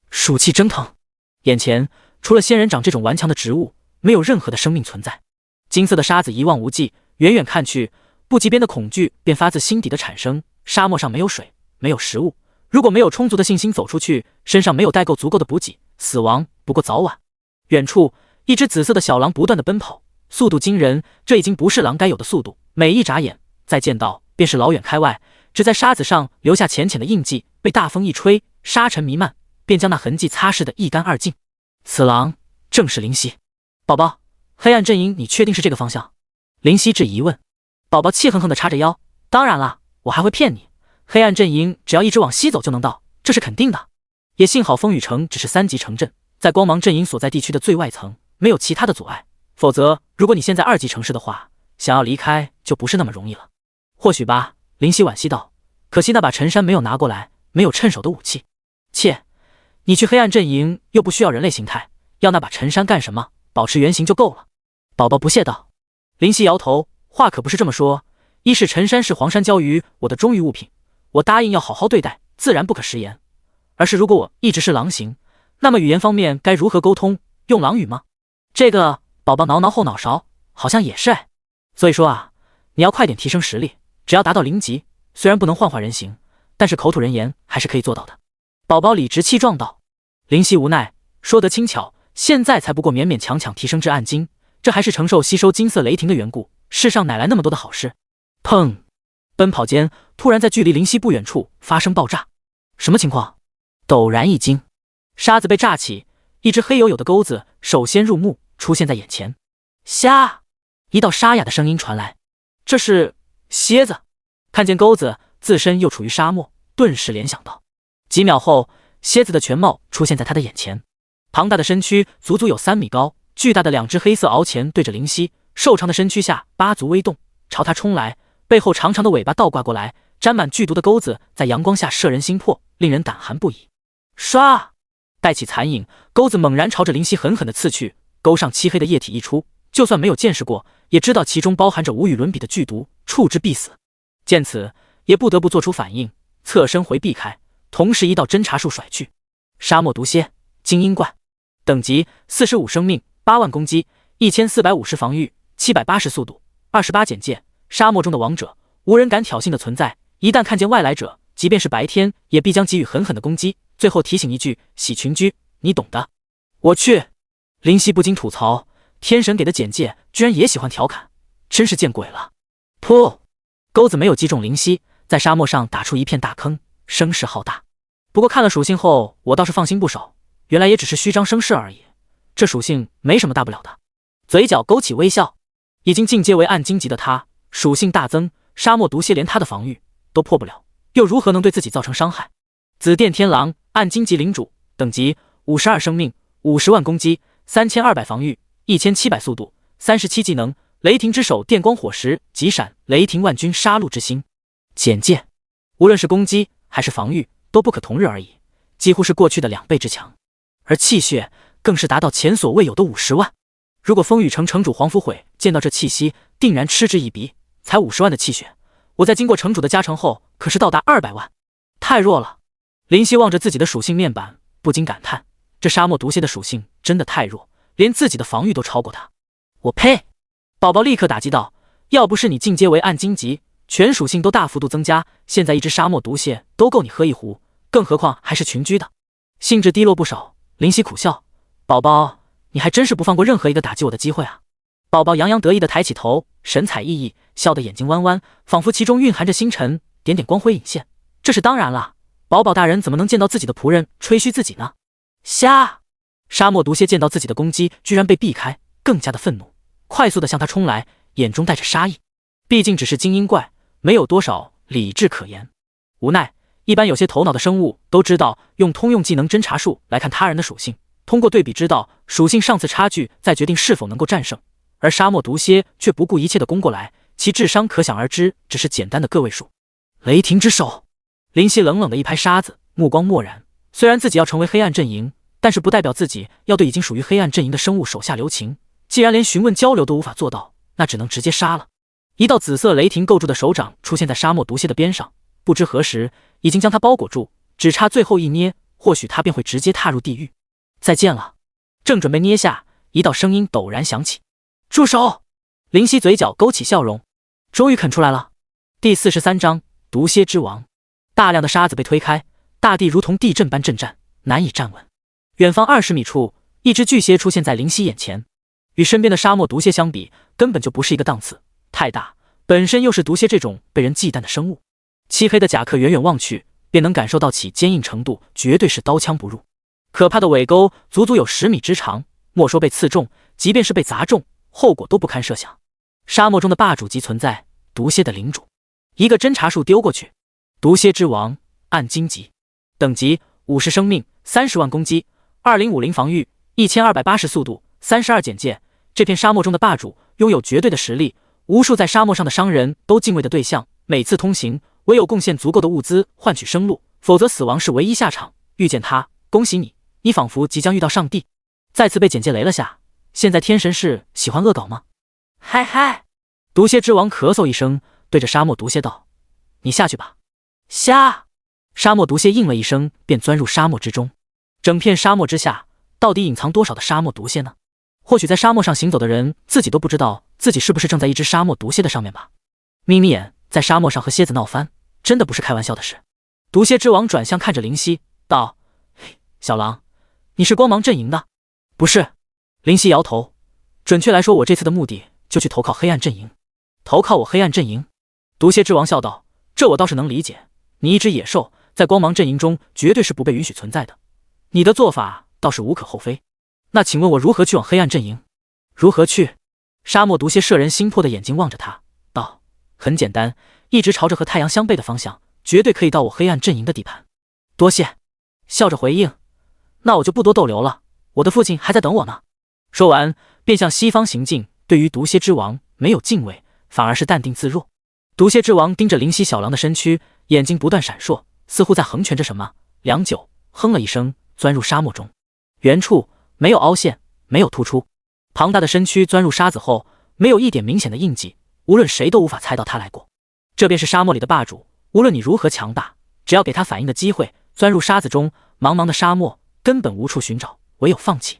A: 暑气蒸腾，眼前除了仙人掌这种顽强的植物，没有任何的生命存在。金色的沙子一望无际，远远看去，不及边的恐惧便发自心底的产生。沙漠上没有水，没有食物，如果没有充足的信心走出去，身上没有带够足够的补给，死亡不过早晚。远处，一只紫色的小狼不断的奔跑，速度惊人，这已经不是狼该有的速度。每一眨眼，再见到便是老远开外，只在沙子上留下浅浅的印记，被大风一吹，沙尘弥漫，便将那痕迹擦拭得一干二净。此狼正是灵犀。宝宝，黑暗阵营你确定是这个方向？灵犀质疑问。宝宝气哼哼地叉着腰，当然啦，我还会骗你，黑暗阵营只要一直往西走就能到，这是肯定的。也幸好风雨城只是3级城镇，在光芒阵营所在地区的最外层，没有其他的阻碍，否则如果你现在2级城市的话，想要离开就不是那么容易了。或许吧，灵犀惋惜道，可惜那把陈山没有拿过来，没有趁手的武器。切，你去黑暗阵营又不需要人类形态，要那把陈山干什么？保持原形就够了。宝宝不屑道。灵犀摇头，话可不是这么说，一是陈山是黄山交于我的忠于物品，我答应要好好对待，自然不可食言。而是如果我一直是狼形，那么语言方面该如何沟通？用狼语吗？这个宝宝挠挠后脑勺，好像也是哎。所以说啊，你要快点提升实力，只要达到0级，虽然不能幻化人形，但是口吐人言还是可以做到的。宝宝理直气壮道。灵犀无奈，说得轻巧，现在才不过勉勉强强提升至暗金，这还是承受吸收金色雷霆的缘故，世上哪来那么多的好事？砰！奔跑间，突然在距离灵犀不远处发生爆炸，什么情况？陡然一惊，沙子被炸起，一只黑黝黝的钩子首先入目，出现在眼前。虾！一道沙哑的声音传来，这是蝎子。看见钩子，自身又处于沙漠，顿时联想到。几秒后，蝎子的全貌出现在他的眼前，庞大的身躯足足有3米高，巨大的2只黑色鳌钳对着灵犀，瘦长的身躯下八足微动，朝他冲来，背后长长的尾巴倒挂过来，沾满剧毒的钩子在阳光下摄人心魄，令人胆寒不已。唰！带起残影，钩子猛然朝着灵犀狠狠地刺去，钩上漆黑的液体一出，就算没有见识过，也知道其中包含着无与伦比的剧毒，触之必死。见此，也不得不做出反应，侧身回避开，同时一道侦察术甩去。沙漠毒蝎，精英怪，等级45生命，8万攻击，1450防御，780速度，28简介。沙漠中的王者，无人敢挑衅的存在，一旦看见外来者，即便是白天，也必将给予狠狠的攻击。最后提醒一句，洗群居，你懂的。我去！灵犀不禁吐槽，天神给的简介居然也喜欢调侃，真是见鬼了。噗！钩子没有击中灵犀，在沙漠上打出一片大坑，声势浩大。不过看了属性后，我倒是放心不少，原来也只是虚张声势而已，这属性没什么大不了的。嘴角勾起微笑，已经进阶为暗金级的他，属性大增，沙漠毒蝎连他的防御都破不了，又如何能对自己造成伤害？紫电天狼，暗金级领主，等级52生命，50万攻击，3200防御，1700速度，37技能，雷霆之手电光火石，急闪，雷霆万钧杀戮之心。简介：无论是攻击还是防御都不可同日而语，几乎是过去的2倍之强，而气血更是达到前所未有的50万。如果风雨城城主黄福悔见到这气息，定然嗤之以鼻。才50万的气血，我在经过城主的加成后，可是到达200万，太弱了。灵犀望着自己的属性面板，不禁感叹，这沙漠毒蝎的属性真的太弱，连自己的防御都超过他。我呸！宝宝立刻打击道，要不是你进阶为暗金级，全属性都大幅度增加，现在一只沙漠毒蝎都够你喝一壶，更何况还是群居的。兴致低落不少，灵犀苦笑，宝宝，你还真是不放过任何一个打击我的机会啊。宝宝洋洋得意地抬起头，神采奕奕，笑得眼睛弯弯，仿佛其中蕴含着星辰，点点光辉隐现。这是当然了，宝宝大人怎么能见到自己的仆人吹嘘自己呢？虾！沙漠毒蝎见到自己的攻击居然被避开，更加的愤怒，快速地向他冲来，眼中带着杀意。毕竟只是精英怪，没有多少理智可言。无奈，一般有些头脑的生物都知道用通用技能侦察术来看他人的属性，通过对比知道属性上次差距，再决定是否能够战胜。而沙漠毒蝎却不顾一切地攻过来，其智商可想而知，只是简单的个位数。雷霆之手，灵犀冷冷的一拍沙子，目光漠然。虽然自己要成为黑暗阵营，但是不代表自己要对已经属于黑暗阵营的生物手下留情。既然连询问交流都无法做到，那只能直接杀了。一道紫色雷霆构筑的手掌出现在沙漠毒蝎的边上，不知何时已经将他包裹住，只差最后一捏，或许他便会直接踏入地狱。再见了。正准备捏下，一道声音陡然响起。住手！灵犀嘴角勾起笑容，终于肯出来了。第43章毒蝎之王。大量的沙子被推开，大地如同地震般震颤，难以站稳。远方20米处，一只巨蝎出现在灵犀眼前，与身边的沙漠毒蝎相比，根本就不是一个档次，太大，本身又是毒蝎这种被人忌惮的生物。漆黑的甲壳远远望去，便能感受到其坚硬程度，绝对是刀枪不入。可怕的尾钩足足有10米之长，莫说被刺中，即便是被砸中，后果都不堪设想。沙漠中的霸主级存在，毒蝎的领主。一个侦察术丢过去，毒蝎之王，暗金级，等级50生命，30万攻击，2050防御，1280速度，32简介。这片沙漠中的霸主拥有绝对的实力，无数在沙漠上的商人都敬畏的对象。每次通行，唯有贡献足够的物资换取生路，否则死亡是唯一下场。遇见他，恭喜你，你仿佛即将遇到上帝。再次被简介雷了下。现在天神是喜欢恶搞吗？嗨嗨！毒蝎之王咳嗽一声，对着沙漠毒蝎道：“你下去吧。”虾！沙漠毒蝎应了一声，便钻入沙漠之中。整片沙漠之下，到底隐藏多少的沙漠毒蝎呢？或许在沙漠上行走的人自己都不知道自己是不是正在一只沙漠毒蝎的上面吧。眯眯眼，在沙漠上和蝎子闹翻，真的不是开玩笑的事。毒蝎之王转向看着灵犀道：“嘿，小狼，你是光芒阵营的？”不是。林夕摇头，准确来说，我这次的目的就去投靠黑暗阵营。投靠我黑暗阵营？毒蝎之王笑道，这我倒是能理解，你一只野兽在光芒阵营中绝对是不被允许存在的，你的做法倒是无可厚非。那请问我如何去往黑暗阵营？如何去？沙漠毒蝎摄人心魄的眼睛望着他，道，很简单，一直朝着和太阳相背的方向，绝对可以到我黑暗阵营的地盘。多谢。笑着回应，那我就不多逗留了，我的父亲还在等我呢。说完便向西方行进，对于毒蝎之王没有敬畏，反而是淡定自若。毒蝎之王盯着灵犀小狼的身躯，眼睛不断闪烁，似乎在衡拳着什么。良久，哼了一声，钻入沙漠中。原处没有凹陷，没有突出，庞大的身躯钻入沙子后，没有一点明显的印记，无论谁都无法猜到他来过。这便是沙漠里的霸主，无论你如何强大，只要给他反应的机会，钻入沙子中，茫茫的沙漠根本无处寻找，唯有放弃。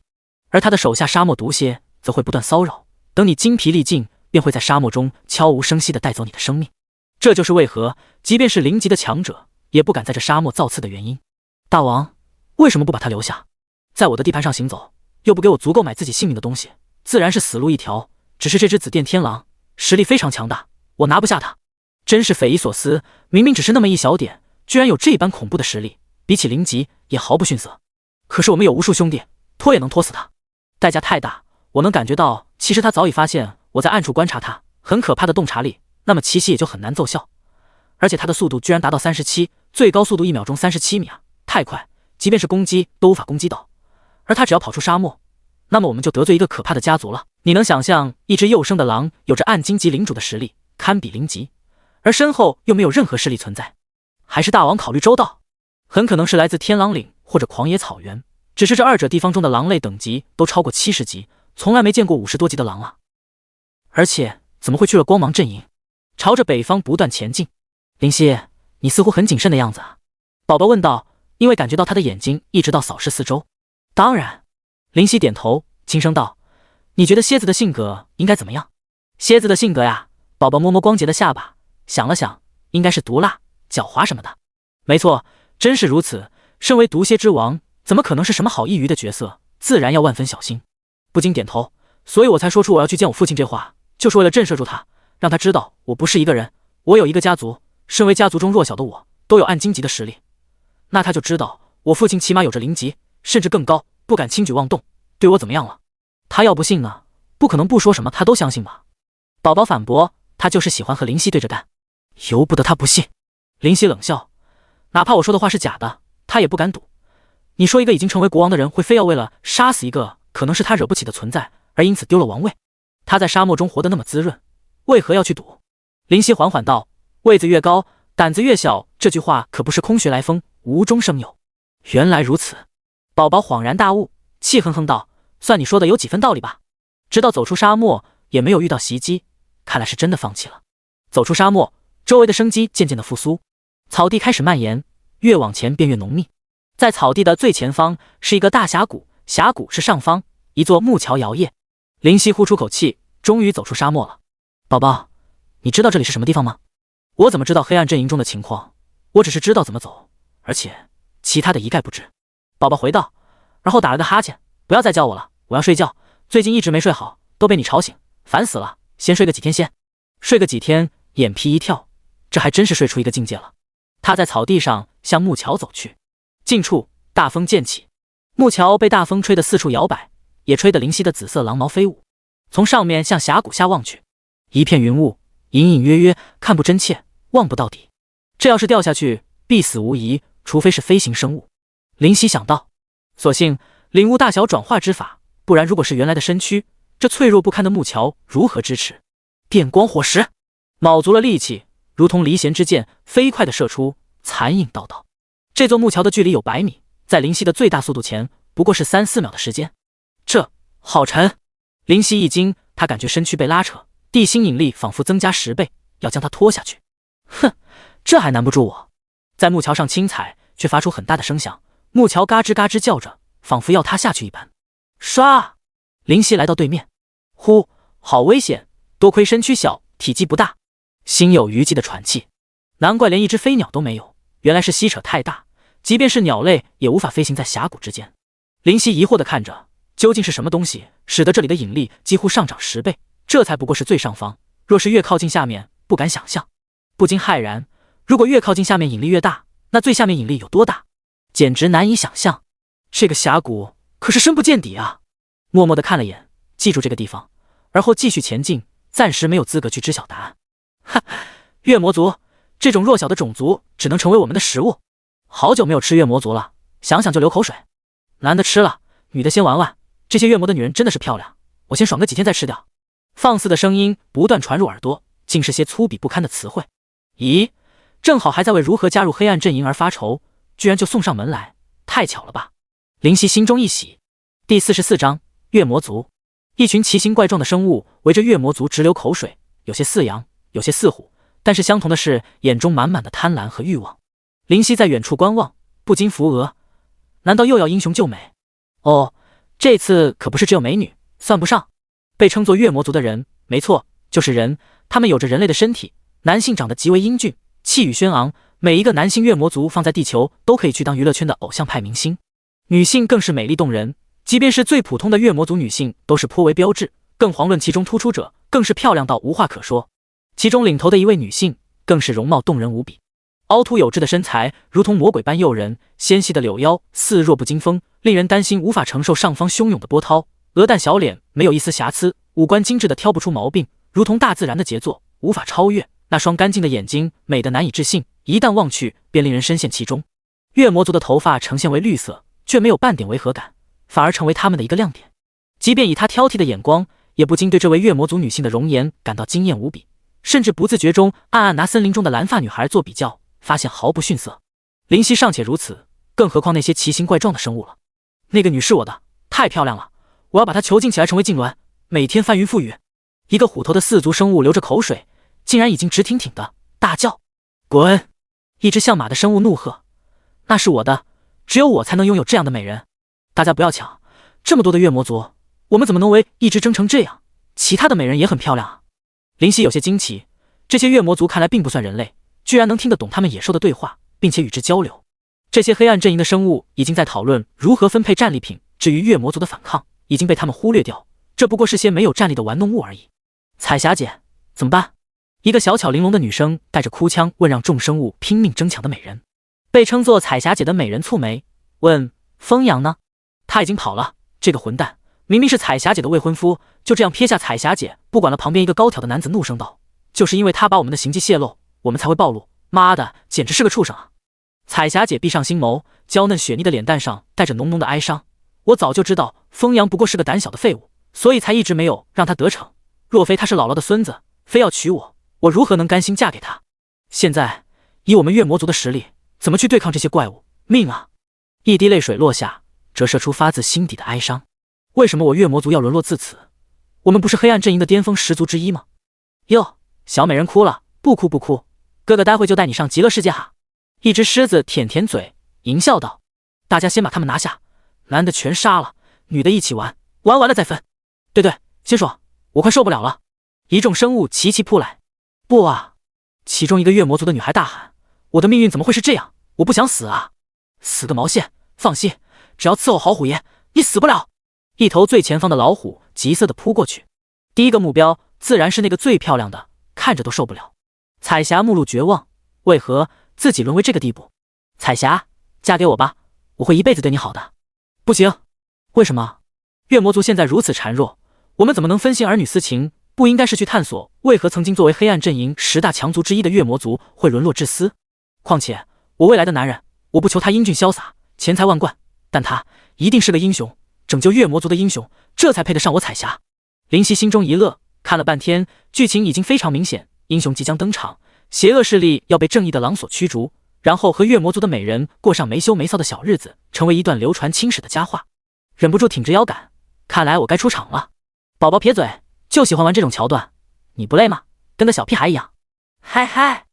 A: 而他的手下沙漠毒蝎则会不断骚扰，等你精疲力尽，便会在沙漠中悄无声息地带走你的生命。这就是为何即便是灵级的强者也不敢在这沙漠造次的原因。大王为什么不把他留下？在我的地盘上行走，又不给我足够买自己性命的东西，自然是死路一条。只是这只紫电天狼实力非常强大，我拿不下他，真是匪夷所思。明明只是那么一小点，居然有这般恐怖的实力，比起灵级也毫不逊色。可是我们有无数兄弟，拖也能拖死他，代价太大。我能感觉到，其实他早已发现我在暗处观察他，很可怕的洞察力，那么奇袭也就很难奏效。而且他的速度居然达到37，最高速度1秒钟37米啊，太快，即便是攻击都无法攻击到。而他只要跑出沙漠，那么我们就得罪一个可怕的家族了。你能想象一只幼生的狼有着暗金级领主的实力，堪比灵级，而身后又没有任何势力存在？还是大王考虑周到？很可能是来自天狼岭或者狂野草原，只是这二者地方中的狼类等级都超过70级，从来没见过50多级的狼啊。而且怎么会去了光芒阵营？朝着北方不断前进。灵犀，你似乎很谨慎的样子啊。宝宝问道，因为感觉到他的眼睛一直到扫视四周。当然。灵犀点头，轻声道，你觉得蝎子的性格应该怎么样？蝎子的性格呀，宝宝摸摸光洁的下巴，想了想，应该是毒辣、狡猾什么的。没错，真是如此。身为毒蝎之王，怎么可能是什么好一鱼的角色？自然要万分小心。不禁点头，所以我才说出我要去见我父亲这话，就是为了震慑住他，让他知道我不是一个人，我有一个家族。身为家族中弱小的我，都有暗金级的实力，那他就知道我父亲起码有着灵级，甚至更高，不敢轻举妄动，对我怎么样了？他要不信呢，不可能不说什么他都相信吧？宝宝反驳，他就是喜欢和灵犀对着干，由不得他不信。灵犀冷笑，哪怕我说的话是假的，他也不敢赌。你说一个已经成为国王的人会非要为了杀死一个可能是他惹不起的存在而因此丢了王位？他在沙漠中活得那么滋润，为何要去赌？灵犀缓缓道，位子越高，胆子越小，这句话可不是空穴来风，无中生有。原来如此。宝宝恍然大悟，气哼哼道，算你说的有几分道理吧。直到走出沙漠，也没有遇到袭击，看来是真的放弃了。走出沙漠，周围的生机渐渐的复苏，草地开始蔓延，越往前便越浓密。在草地的最前方是一个大峡谷，峡谷是上方，一座木桥摇曳。灵犀呼出口气，终于走出沙漠了。宝宝，你知道这里是什么地方吗？我怎么知道黑暗阵营中的情况？我只是知道怎么走，而且其他的一概不知。宝宝回道，然后打了个哈欠，不要再叫我了，我要睡觉，最近一直没睡好，都被你吵醒，烦死了，先睡个几天先。睡个几天，眼皮一跳，这还真是睡出一个境界了。他在草地上向木桥走去，近处大风渐起，木桥被大风吹得四处摇摆，也吹得灵犀的紫色狼毛飞舞。从上面向峡谷下望去，一片云雾，隐隐约约，看不真切，望不到底。这要是掉下去，必死无疑，除非是飞行生物。灵犀想到，索性领悟大小转化之法，不然如果是原来的身躯，这脆弱不堪的木桥如何支持？电光火石，卯足了力气，如同离弦之箭，飞快地射出，残影道道。这座木桥的距离有100米，在灵犀的最大速度前，不过是3、4秒的时间。这好沉！灵犀一惊，他感觉身躯被拉扯，地心引力仿佛增加10倍，要将他拖下去。哼，这还难不住我！在木桥上轻踩，却发出很大的声响，木桥嘎吱嘎吱叫着，仿佛要塌下去一般。唰！灵犀来到对面，呼，好危险！多亏身躯小，体积不大，心有余悸的喘气。难怪连一只飞鸟都没有，原来是吸扯太大，即便是鸟类也无法飞行在峡谷之间。灵犀疑惑地看着，究竟是什么东西使得这里的引力几乎上涨10倍？这才不过是最上方，若是越靠近下面，不敢想象。不禁骇然，如果越靠近下面引力越大，那最下面引力有多大？简直难以想象。这个峡谷可是深不见底啊！默默地看了眼，记住这个地方，而后继续前进，暂时没有资格去知晓答案。哈，月魔族这种弱小的种族只能成为我们的食物。好久没有吃月魔族了，想想就流口水。男的吃了，女的先玩玩。这些月魔的女人真的是漂亮，我先爽个几天再吃掉。放肆的声音不断传入耳朵，竟是些粗鄙不堪的词汇。咦，正好还在为如何加入黑暗阵营而发愁，居然就送上门来，太巧了吧！灵犀心中一喜。第44章月魔族。一群奇形怪状的生物围着月魔族直流口水，有些似羊，有些似虎，但是相同的是，眼中满满的贪婪和欲望。灵犀在远处观望，不禁扶额，难道又要英雄救美？哦，这次可不是只有美女，算不上。被称作月魔族的人，没错，就是人。他们有着人类的身体，男性长得极为英俊，气宇轩昂，每一个男性月魔族放在地球都可以去当娱乐圈的偶像派明星。女性更是美丽动人，即便是最普通的月魔族女性都是颇为标致，更遑论其中突出者，更是漂亮到无话可说。其中领头的一位女性更是容貌动人无比，凹凸有致的身材如同魔鬼般诱人，纤细的柳腰似弱不禁风，令人担心无法承受上方汹涌的波涛。鹅蛋小脸没有一丝瑕疵，五官精致的挑不出毛病，如同大自然的杰作，无法超越。那双干净的眼睛美得难以置信，一旦望去便令人深陷其中。月魔族的头发呈现为绿色，却没有半点违和感，反而成为他们的一个亮点。即便以他挑剔的眼光，也不禁对这位月魔族女性的容颜感到惊艳无比，甚至不自觉中暗暗拿森林中的蓝发女孩做比较，发现毫不逊色。灵犀尚且如此，更何况那些奇形怪状的生物了。那个女是我的，太漂亮了，我要把她囚禁起来成为痉挛，每天翻云覆雨。一个虎头的4足生物流着口水，竟然已经直挺挺的大叫：滚！一只像马的生物怒喝：那是我的，只有我才能拥有这样的美人，大家不要抢！这么多的月魔族，我们怎么能为一只争成这样？其他的美人也很漂亮啊！灵犀有些惊奇，这些月魔族看来并不算人类，居然能听得懂他们野兽的对话，并且与之交流。这些黑暗阵营的生物已经在讨论如何分配战利品，至于月魔族的反抗，已经被他们忽略掉，这不过是些没有战力的玩弄物而已。彩霞姐，怎么办？一个小巧玲珑的女生带着哭腔问让众生物拼命争抢的美人。被称作彩霞姐的美人蹙眉问：风阳呢？他已经跑了，这个混蛋明明是彩霞姐的未婚夫，就这样撇下彩霞姐不管了。旁边一个高挑的男子怒声道：就是因为他把我们的行迹泄露，我们才会暴露，妈的，简直是个畜生啊！彩霞姐闭上心眸，娇嫩雪腻的脸蛋上带着浓浓的哀伤。我早就知道风阳不过是个胆小的废物，所以才一直没有让他得逞。若非他是姥姥的孙子，非要娶我，我如何能甘心嫁给他？现在以我们月魔族的实力，怎么去对抗这些怪物？命啊！一滴泪水落下，折射出发自心底的哀伤。为什么我月魔族要沦落至此？我们不是黑暗阵营的巅峰10族之一吗？哟，小美人哭了，不哭不哭，哥哥待会就带你上极乐世界哈！一只狮子舔舔嘴，淫笑道：大家先把他们拿下，男的全杀了，女的一起玩，玩完了再分。对，先说，我快受不了了！一众生物齐齐扑来。不啊！其中一个月魔族的女孩大喊：我的命运怎么会是这样？我不想死啊！死个毛线！放心，只要伺候好虎爷，你死不了！一头最前方的老虎急色地扑过去，第一个目标自然是那个最漂亮的，看着都受不了。彩霞目露绝望，为何自己沦为这个地步？彩霞，嫁给我吧，我会一辈子对你好的。不行！为什么？月魔族现在如此孱弱，我们怎么能分心儿女私情？不应该是去探索为何曾经作为黑暗阵营10大强族之一的月魔族会沦落至此？况且我未来的男人，我不求他英俊潇洒、钱财万贯，但他一定是个英雄，拯救月魔族的英雄，这才配得上我彩霞。灵犀心中一乐，看了半天，剧情已经非常明显，英雄即将登场，邪恶势力要被正义的狼所驱逐，然后和月魔族的美人过上没羞没臊的小日子，成为一段流传青史的佳话。忍不住挺直腰杆，看来我该出场了。宝宝撇嘴，就喜欢玩这种桥段，你不累吗？跟个小屁孩一样。嗨嗨！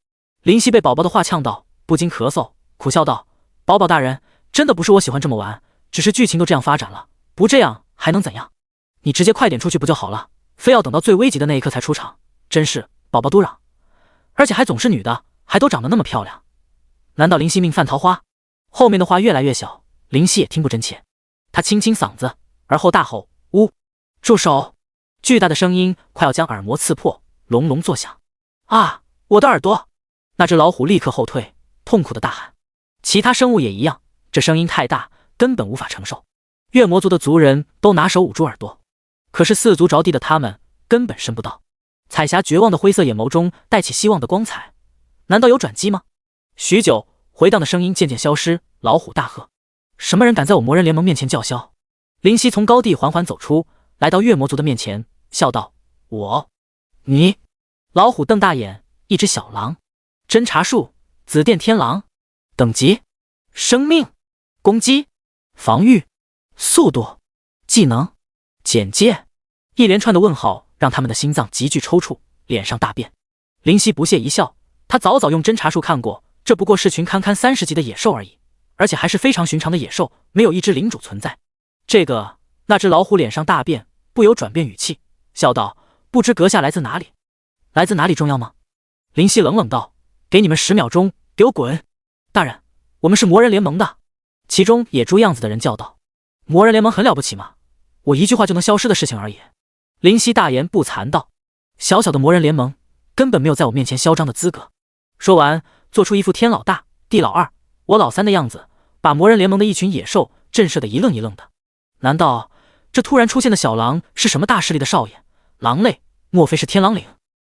A: 灵犀被宝宝的话呛到，不禁咳嗽，苦笑道：宝宝大人，真的不是我喜欢这么玩，只是剧情都这样发展了，不这样还能怎样？你直接快点出去不就好了，非要等到最危急的那一刻才出场，真是宝宝嘟嚷。而且还总是女的，还都长得那么漂亮，难道灵犀命犯桃花？后面的话越来越小，灵犀也听不真切。他清清嗓子，而后大吼：“呜！住手！”巨大的声音快要将耳膜刺破，隆隆作响。啊！我的耳朵！那只老虎立刻后退，痛苦的大喊。其他生物也一样，这声音太大，根本无法承受。月魔族的族人都拿手捂住耳朵，可是四足着地的他们根本伸不到。彩霞绝望的灰色眼眸中带起希望的光彩，难道有转机吗？许久，回荡的声音渐渐消失，老虎大喝：“什么人敢在我魔人联盟面前叫嚣？”林夕从高地缓缓走出，来到月魔族的面前，笑道：“你。”老虎瞪大眼，一只小狼，侦察术，紫电天狼，等级，生命，攻击，防御，速度，技能，简介，一连串的问号让他们的心脏急剧抽搐，脸上大变。林夕不屑一笑，他早早用侦察术看过，这不过是群堪堪30级的野兽而已，而且还是非常寻常的野兽，没有一只领主存在。那只老虎脸上大变，不由转变语气，笑道：“不知阁下来自哪里？来自哪里重要吗？”林夕冷冷道：“给你们10秒钟，给我滚！”大人，我们是魔人联盟的。其中野猪样子的人叫道：“魔人联盟很了不起吗？我一句话就能消失的事情而已。”林夕大言不惭道：“小小的魔人联盟根本没有在我面前嚣张的资格。”说完，做出一副天老大、地老二、我老三的样子，把魔人联盟的一群野兽震慑得一愣一愣的。难道这突然出现的小狼是什么大势力的少爷？狼类，莫非是天狼岭？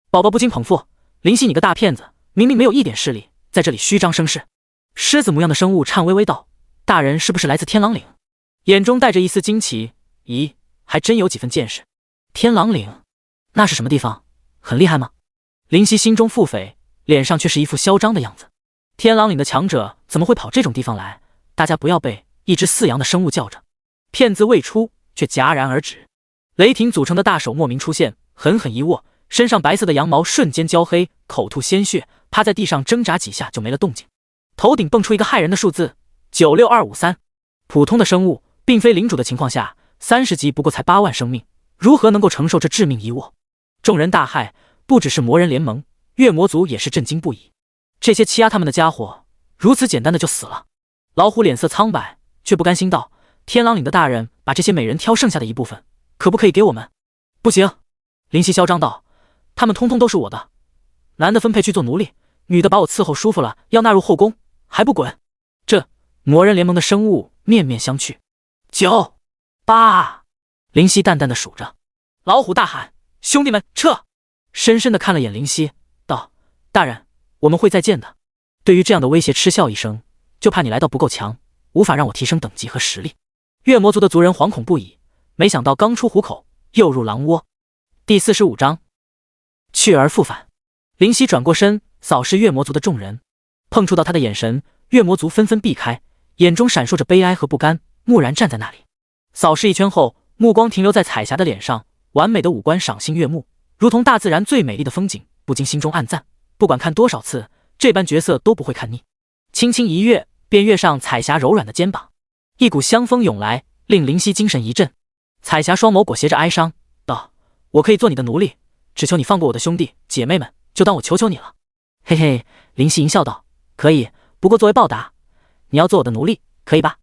A: 宝宝不禁捧腹：“林夕，你个大骗子，明明没有一点势力，在这里虚张声势。”狮子模样的生物颤巍巍道：“大人是不是来自天狼岭？”眼中带着一丝惊奇：“咦，还真有几分见识。天狼岭，那是什么地方？很厉害吗？”林夕心中腹诽，脸上却是一副嚣张的样子。天狼岭的强者怎么会跑这种地方来？大家不要背！一只4羊的生物叫着。骗字未出，却戛然而止。雷霆组成的大手莫名出现，狠狠一握，身上白色的羊毛瞬间焦黑，口吐鲜血，趴在地上挣扎几下就没了动静。头顶蹦出一个骇人的数字96253。普通的生物，并非领主的情况下，30级不过才8万生命，如何能够承受这致命一握？众人大骇，不只是魔人联盟，月魔族也是震惊不已。这些欺压他们的家伙，如此简单的就死了。老虎脸色苍白，却不甘心道：“天狼岭的大人把这些美人挑剩下的一部分，可不可以给我们？”“不行！”林夕嚣张道，“他们通通都是我的，男的分配去做奴隶，女的把我伺候舒服了，要纳入后宫，还不滚！”这魔人联盟的生物面面相觑。9、8，林夕淡淡的数着。老虎大喊：“兄弟们，撤！”深深的看了眼林夕，道：“大人，我们会再见的。对于这样的威胁嗤笑一声，就怕你来到不够强，无法让我提升等级和实力。”月魔族的族人惶恐不已，没想到刚出虎口，又入狼窝。第45章，去而复返。林夕转过身，扫视月魔族的众人，碰触到他的眼神，月魔族纷纷避开，眼中闪烁着悲哀和不甘，木然站在那里。扫视一圈后，目光停留在彩霞的脸上，完美的五官赏心悦目，如同大自然最美丽的风景，不禁心中暗赞，不管看多少次，这般角色都不会看腻。轻轻一跃，便跃上彩霞柔软的肩膀，一股香风涌来，令林夕精神一振。彩霞双眸裹挟着哀伤，道：“我可以做你的奴隶，只求你放过我的兄弟姐妹们，就当我求求你了。”嘿嘿，林夕淫笑道：“可以，不过作为报答，你要做我的奴隶，可以吧？”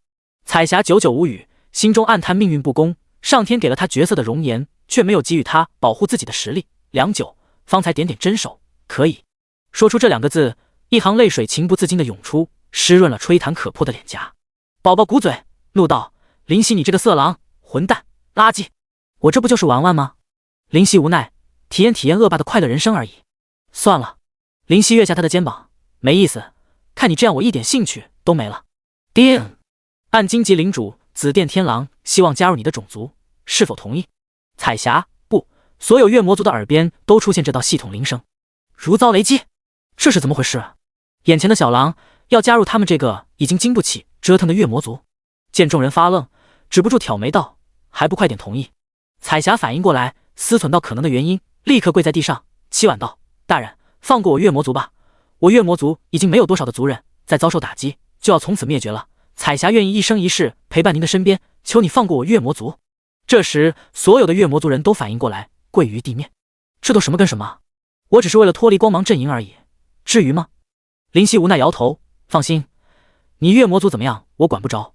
A: 彩霞久久无语，心中暗叹命运不公，上天给了他角色的容颜，却没有给予他保护自己的实力。良久，方才点点真手：“可以。”说出这2个字，一行泪水情不自禁地涌出，湿润了吹弹可破的脸颊。宝宝鼓嘴，怒道：“林夕，你这个色狼，混蛋，垃圾！我这不就是玩玩吗？”林夕无奈，体验体验恶霸的快乐人生而已。算了。林夕跃下他的肩膀，没意思，看你这样我一点兴趣都没了。叮！暗荆棘领主紫电天狼希望加入你的种族，是否同意？彩霞，不！所有月魔族的耳边都出现这道系统铃声，如遭雷击。这是怎么回事？眼前的小狼要加入他们这个已经经不起折腾的月魔族？见众人发愣，止不住挑眉道：“还不快点同意？”彩霞反应过来，思忖到可能的原因，立刻跪在地上，凄婉道：“大人，放过我月魔族吧！我月魔族已经没有多少的族人，再遭受打击，就要从此灭绝了。彩霞愿意一生一世陪伴您的身边，求你放过我月魔族。”这时，所有的月魔族人都反应过来，跪于地面。这都什么跟什么？我只是为了脱离光芒阵营而已，至于吗？林夕无奈摇头：“放心，你月魔族怎么样，我管不着，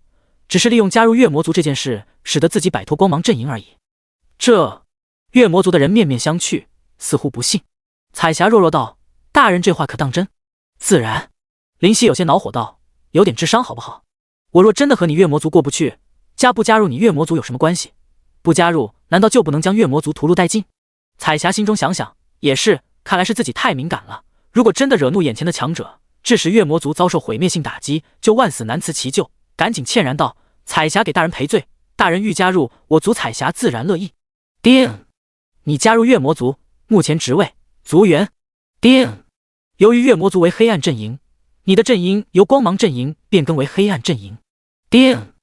A: 只是利用加入月魔族这件事，使得自己摆脱光芒阵营而已。这月魔族的人面面相觑，似乎不信。彩霞弱弱道：“大人这话可当真？”自然。林夕有些恼火道：“有点智商好不好？我若真的和你月魔族过不去，加不加入你月魔族有什么关系？不加入，难道就不能将月魔族屠戮殆尽？”彩霞心中想想，也是，看来是自己太敏感了。如果真的惹怒眼前的强者，致使月魔族遭受毁灭性打击，就万死难辞其咎。赶紧歉然道：“彩霞给大人赔罪，大人欲加入我族，彩霞自然乐意。”丁，你加入月魔族，目前职位族员。丁，由于月魔族为黑暗阵营，你的阵营由光芒阵营变更为黑暗阵营。丁，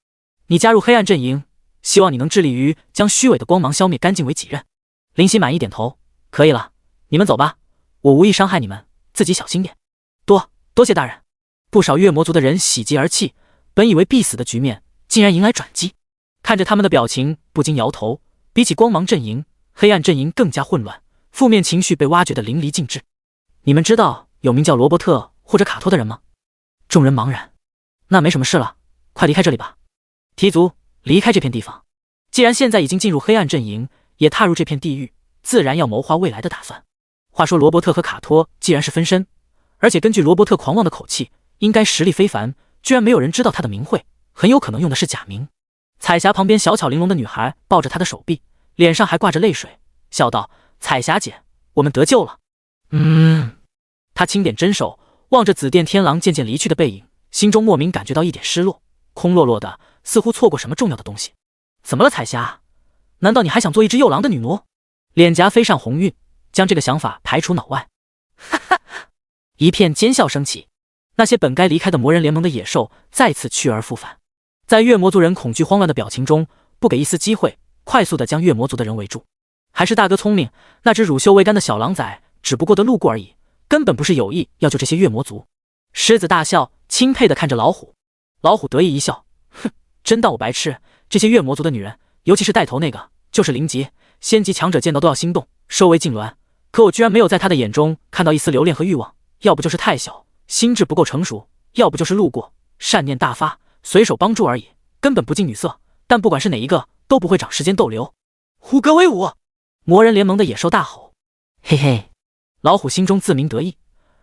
A: 你加入黑暗阵营，希望你能致力于将虚伪的光芒消灭干净为己任。林夕满意点头，可以了，你们走吧，我无意伤害你们，自己小心点。多谢大人。不少月魔族的人喜极而泣，本以为必死的局面竟然迎来转机。看着他们的表情，不禁摇头。比起光芒阵营，黑暗阵营更加混乱，负面情绪被挖掘得淋漓尽致。你们知道有名叫罗伯特或者卡托的人吗？众人茫然。那没什么事了，快离开这里吧。提族，离开这片地方。既然现在已经进入黑暗阵营，也踏入这片地狱，自然要谋划未来的打算。话说罗伯特和卡托既然是分身，而且根据罗伯特狂妄的口气，应该实力非凡，居然没有人知道他的名讳，很有可能用的是假名。彩霞旁边小巧玲珑的女孩抱着她的手臂，脸上还挂着泪水，笑道：“彩霞姐，我们得救了。”她轻点针手，望着紫电天狼渐渐离去的背影，心中莫名感觉到一点失落，空落落的，似乎错过什么重要的东西。怎么了，彩霞？难道你还想做一只幼狼的女奴？脸颊飞上红晕，将这个想法排除脑外。哈哈，一片尖笑声起，那些本该离开的魔人联盟的野兽再次去而复返。在月魔族人恐惧慌乱的表情中，不给一丝机会，快速地将月魔族的人围住。还是大哥聪明，那只乳臭未干的小狼崽只不过的路过而已，根本不是有意要救这些月魔族。狮子大笑，钦佩地看着老虎。老虎得意一笑，哼，真当我白痴？这些月魔族的女人，尤其是带头那个，就是灵级、仙级强者见到都要心动，收为痉挛。可我居然没有在他的眼中看到一丝留恋和欲望，要不就是太小，心智不够成熟，要不就是路过，善念大发，随手帮助而已，根本不近女色。但不管是哪一个，都不会长时间逗留。虎哥威武！魔人联盟的野兽大吼。嘿嘿，老虎心中自鸣得意，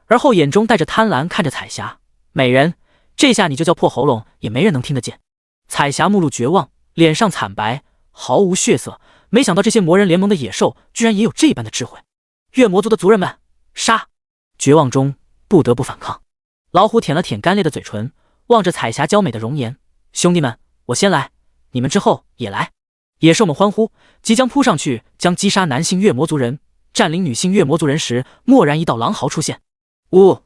A: 而后眼中带着贪婪看着彩霞。美人，这下你就叫破喉咙也没人能听得见。彩霞目露绝望，脸上惨白，毫无血色。没想到这些魔人联盟的野兽居然也有这般的智慧。月魔族的族人们，杀！绝望中不得不反抗。老虎舔了舔干裂的嘴唇，望着彩霞娇美的容颜，兄弟们，我先来，你们之后也来。野兽们欢呼，即将扑上去将击杀男性月魔族人，占领女性月魔族人时，蓦然一道狼嚎出现。呜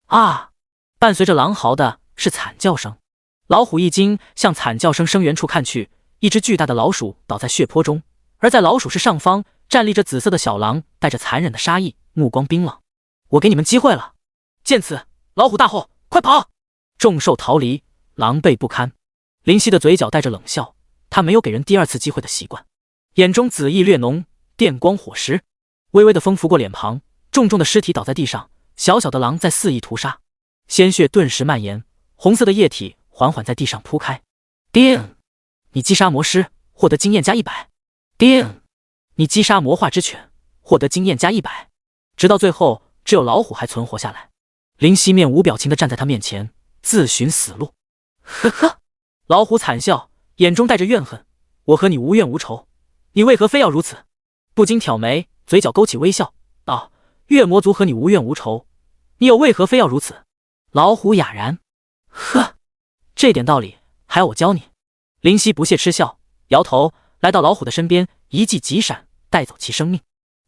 A: 啊！伴随着狼嚎的是惨叫声。老虎一惊，向惨叫声声源处看去，一只巨大的老鼠倒在血泊中，而在老鼠室上方站立着紫色的小狼，带着残忍的杀意，目光冰冷。我给你们机会了！见此，老虎大吼：“快跑！”众兽逃离，狼狈不堪。林夕的嘴角带着冷笑，他没有给人第二次机会的习惯，眼中紫意略浓，电光火石。微微的风拂过脸庞，重重的尸体倒在地上，小小的狼在肆意屠杀，鲜血顿时蔓延，红色的液体缓缓在地上铺开。叮！你击杀魔师，获得经验加100。叮！你击杀魔化之犬，获得经验加100。直到最后，只有老虎还存活下来。林夕面无表情地站在他面前，自寻死路。呵呵，老虎惨笑，眼中带着怨恨。我和你无怨无仇，你为何非要如此？不禁挑眉，嘴角勾起微笑，道：月魔族和你无怨无仇，你又为何非要如此？老虎哑然。呵，这点道理还要我教你？林夕不屑嗤笑，摇头，来到老虎的身边，一记急闪，带走其生命。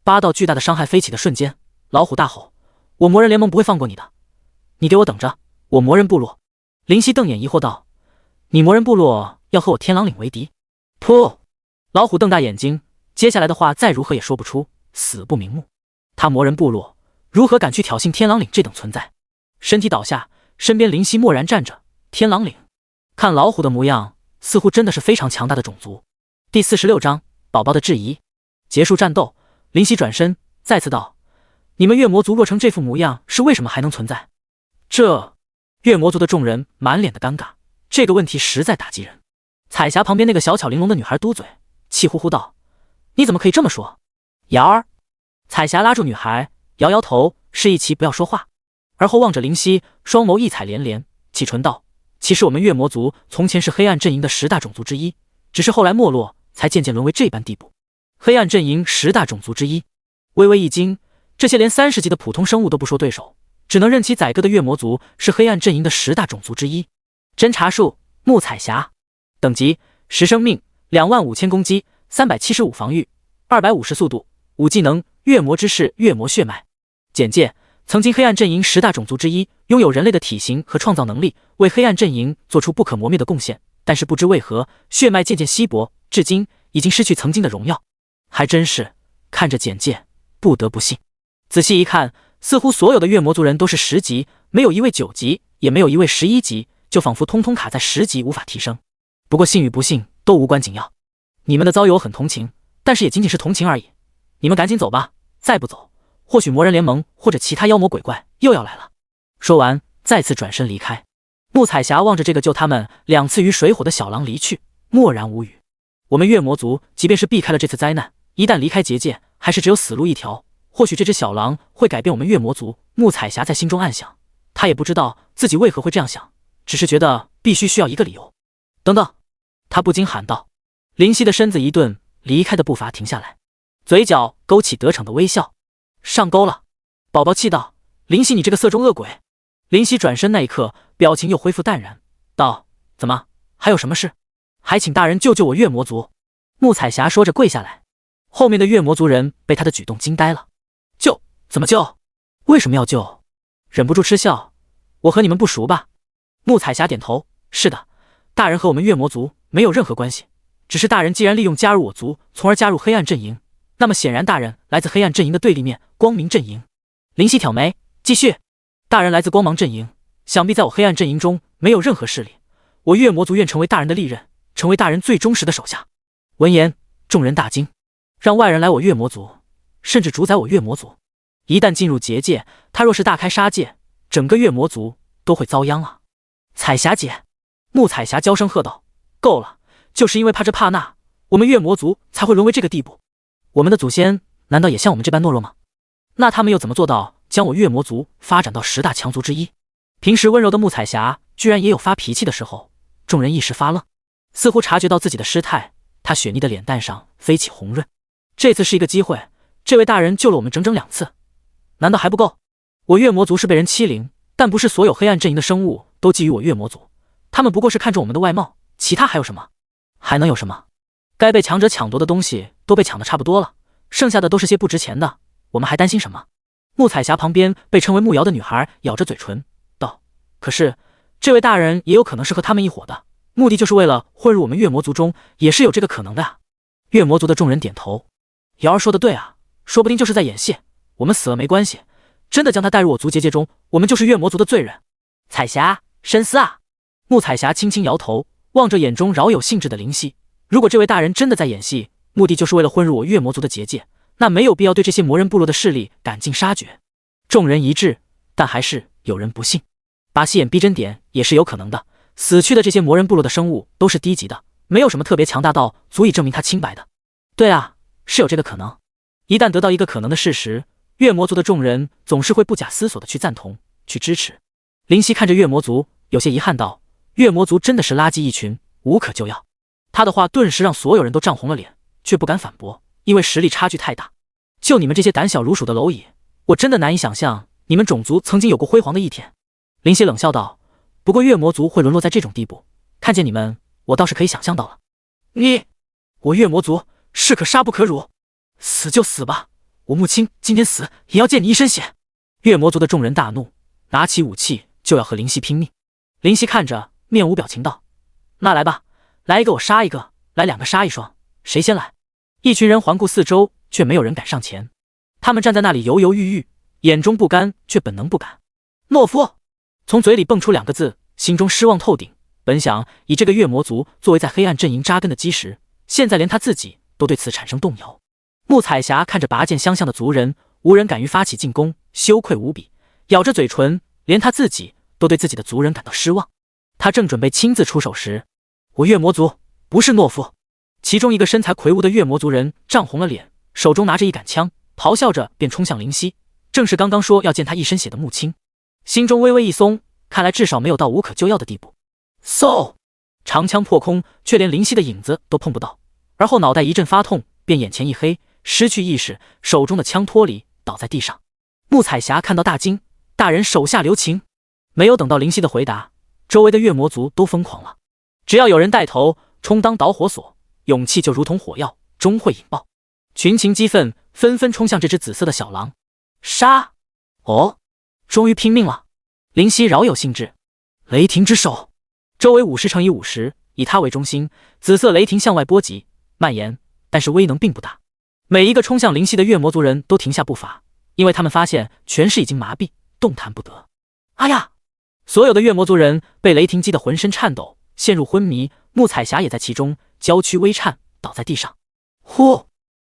A: 8道巨大的伤害飞起的瞬间，老虎大吼：我魔人联盟不会放过你的，你给我等着！我魔人部落。林夕瞪眼疑惑道：你魔人部落要和我天狼岭为敌？噗！老虎瞪大眼睛，接下来的话再如何也说不出，死不瞑目。他魔人部落如何敢去挑衅天狼岭这等存在？身体倒下，身边林夕默然站着。天狼岭，看老虎的模样，似乎真的是非常强大的种族。第46章，宝宝的质疑。结束战斗，林夕转身再次道：你们月魔族若成这副模样，是为什么还能存在？这月魔族的众人满脸的尴尬，这个问题实在打击人。彩霞旁边那个小巧玲珑的女孩嘟嘴，气呼呼道：“你怎么可以这么说？”瑶儿，彩霞拉住女孩，摇摇头，示意其不要说话，而后望着灵犀，双眸异彩连连，启唇道：“其实我们月魔族从前是黑暗阵营的10大种族之一，只是后来没落，才渐渐沦为这般地步。”黑暗阵营10大种族之一，微微一惊，这些连30级的普通生物都不说对手，只能任其宰割的月魔族是黑暗阵营的10大种族之一。侦查术：木彩霞，等级10生命，25000攻击，375防御，250速度，5技能月魔之势月魔血脉。简介：曾经黑暗阵营10大种族之一，拥有人类的体型和创造能力，为黑暗阵营做出不可磨灭的贡献，但是不知为何血脉渐渐稀薄，至今已经失去曾经的荣耀。还真是，看着简介不得不信。仔细一看，似乎所有的月魔族人都是10级，没有一位9级，也没有一位11级，就仿佛通通卡在10级无法提升。不过信与不信都无关紧要，你们的遭遇我很同情，但是也仅仅是同情而已。你们赶紧走吧，再不走，或许魔人联盟或者其他妖魔鬼怪又要来了。说完，再次转身离开。木彩霞望着这个救他们2次于水火的小狼离去，默然无语。我们月魔族即便是避开了这次灾难，一旦离开结界，还是只有死路一条。或许这只小狼会改变我们月魔族。木彩霞在心中暗想，她也不知道自己为何会这样想，只是觉得必须需要一个理由。等等，她不禁喊道。灵犀的身子一顿，离开的步伐停下来，嘴角勾起得逞的微笑。上钩了！宝宝气道：“灵犀，你这个色中恶鬼！”灵犀转身那一刻，表情又恢复淡然，道：“怎么，还有什么事？还请大人救救我月魔族。”木彩霞说着跪下来。后面的月魔族人被他的举动惊呆了。救？怎么救？为什么要救？忍不住嗤笑。我和你们不熟吧？木彩霞点头，是的，大人和我们月魔族没有任何关系，只是大人既然利用加入我族，从而加入黑暗阵营，那么显然大人来自黑暗阵营的对立面光明阵营。灵犀挑眉，继续。大人来自光芒阵营，想必在我黑暗阵营中没有任何势力，我月魔族愿成为大人的利刃，成为大人最忠实的手下。闻言，众人大惊，让外人来我月魔族，甚至主宰我月魔族，一旦进入结界，他若是大开杀戒，整个月魔族都会遭殃啊！彩霞姐，木彩霞娇声喝道：“够了！就是因为怕这怕那，我们月魔族才会沦为这个地步。我们的祖先难道也像我们这般懦弱吗？那他们又怎么做到将我月魔族发展到10大强族之一？”平时温柔的木彩霞居然也有发脾气的时候，众人一时发愣，似乎察觉到自己的失态，他雪腻的脸蛋上飞起红润。这次是一个机会，这位大人救了我们整整2次，难道还不够？我月魔族是被人欺凌，但不是所有黑暗阵营的生物都觊觎我月魔族，他们不过是看中我们的外貌，其他还有什么？还能有什么？该被强者抢夺的东西都被抢得差不多了，剩下的都是些不值钱的，我们还担心什么？木彩霞旁边被称为木瑶的女孩咬着嘴唇道：“可是这位大人也有可能是和他们一伙的，目的就是为了混入我们月魔族中，也是有这个可能的啊。”月魔族的众人点头。瑶儿说的对啊，说不定就是在演戏，我们死了没关系，真的将他带入我族结界中，我们就是月魔族的罪人。彩霞，深思啊！木彩霞轻轻摇头，望着眼中饶有兴致的灵犀。如果这位大人真的在演戏，目的就是为了混入我月魔族的结界，那没有必要对这些魔人部落的势力赶尽杀绝。众人一致，但还是有人不信。把戏眼逼真点也是有可能的，死去的这些魔人部落的生物都是低级的，没有什么特别强大到足以证明他清白的。对啊，是有这个可能。一旦得到一个可能的事实，月魔族的众人总是会不假思索的去赞同，去支持。灵犀看着月魔族，有些遗憾道：“月魔族真的是垃圾一群，无可救药。”他的话顿时让所有人都涨红了脸，却不敢反驳，因为实力差距太大。就你们这些胆小如鼠的蝼蚁，我真的难以想象你们种族曾经有过辉煌的一天。灵犀冷笑道：“不过月魔族会沦落在这种地步，看见你们，我倒是可以想象到了。我月魔族士可杀不可辱，死就死吧，我木青今天死也要溅你一身血。”月魔族的众人大怒，拿起武器就要和灵犀拼命。灵犀看着，面无表情道：“那来吧，来一个我杀一个，来2个杀1双，谁先来？”一群人环顾四周，却没有人敢上前。他们站在那里犹犹豫豫，眼中不甘，却本能不敢。懦夫！从嘴里蹦出2个字，心中失望透顶。本想以这个月魔族作为在黑暗阵营扎根的基石，现在连他自己都对此产生动摇。木彩霞看着拔剑相向的族人，无人敢于发起进攻，羞愧无比，咬着嘴唇，连他自己都对自己的族人感到失望。他正准备亲自出手时，我月魔族不是懦夫。其中一个身材魁梧的月魔族人涨红了脸，手中拿着一杆枪，咆哮着便冲向灵犀，正是刚刚说要溅他一身血的穆青。心中微微一松，看来至少没有到无可救药的地步。嗖，长枪破空，却连灵犀的影子都碰不到，而后脑袋一阵发痛，便眼前一黑，失去意识，手中的枪脱离，倒在地上。穆彩霞看到大惊，大人手下留情。没有等到灵犀的回答，周围的月魔族都疯狂了。只要有人带头充当导火索，勇气就如同火药，终会引爆。群情激愤，纷纷冲向这只紫色的小狼。杀！哦，终于拼命了。灵犀饶有兴致。雷霆之手，周围50乘以50，以他为中心，紫色雷霆向外波及蔓延，但是威能并不大。每一个冲向灵犀的月魔族人都停下步伐，因为他们发现权势已经麻痹，动弹不得。哎呀！所有的月魔族人被雷霆击得浑身颤抖，陷入昏迷。穆彩霞也在其中，娇躯微颤，倒在地上。呼，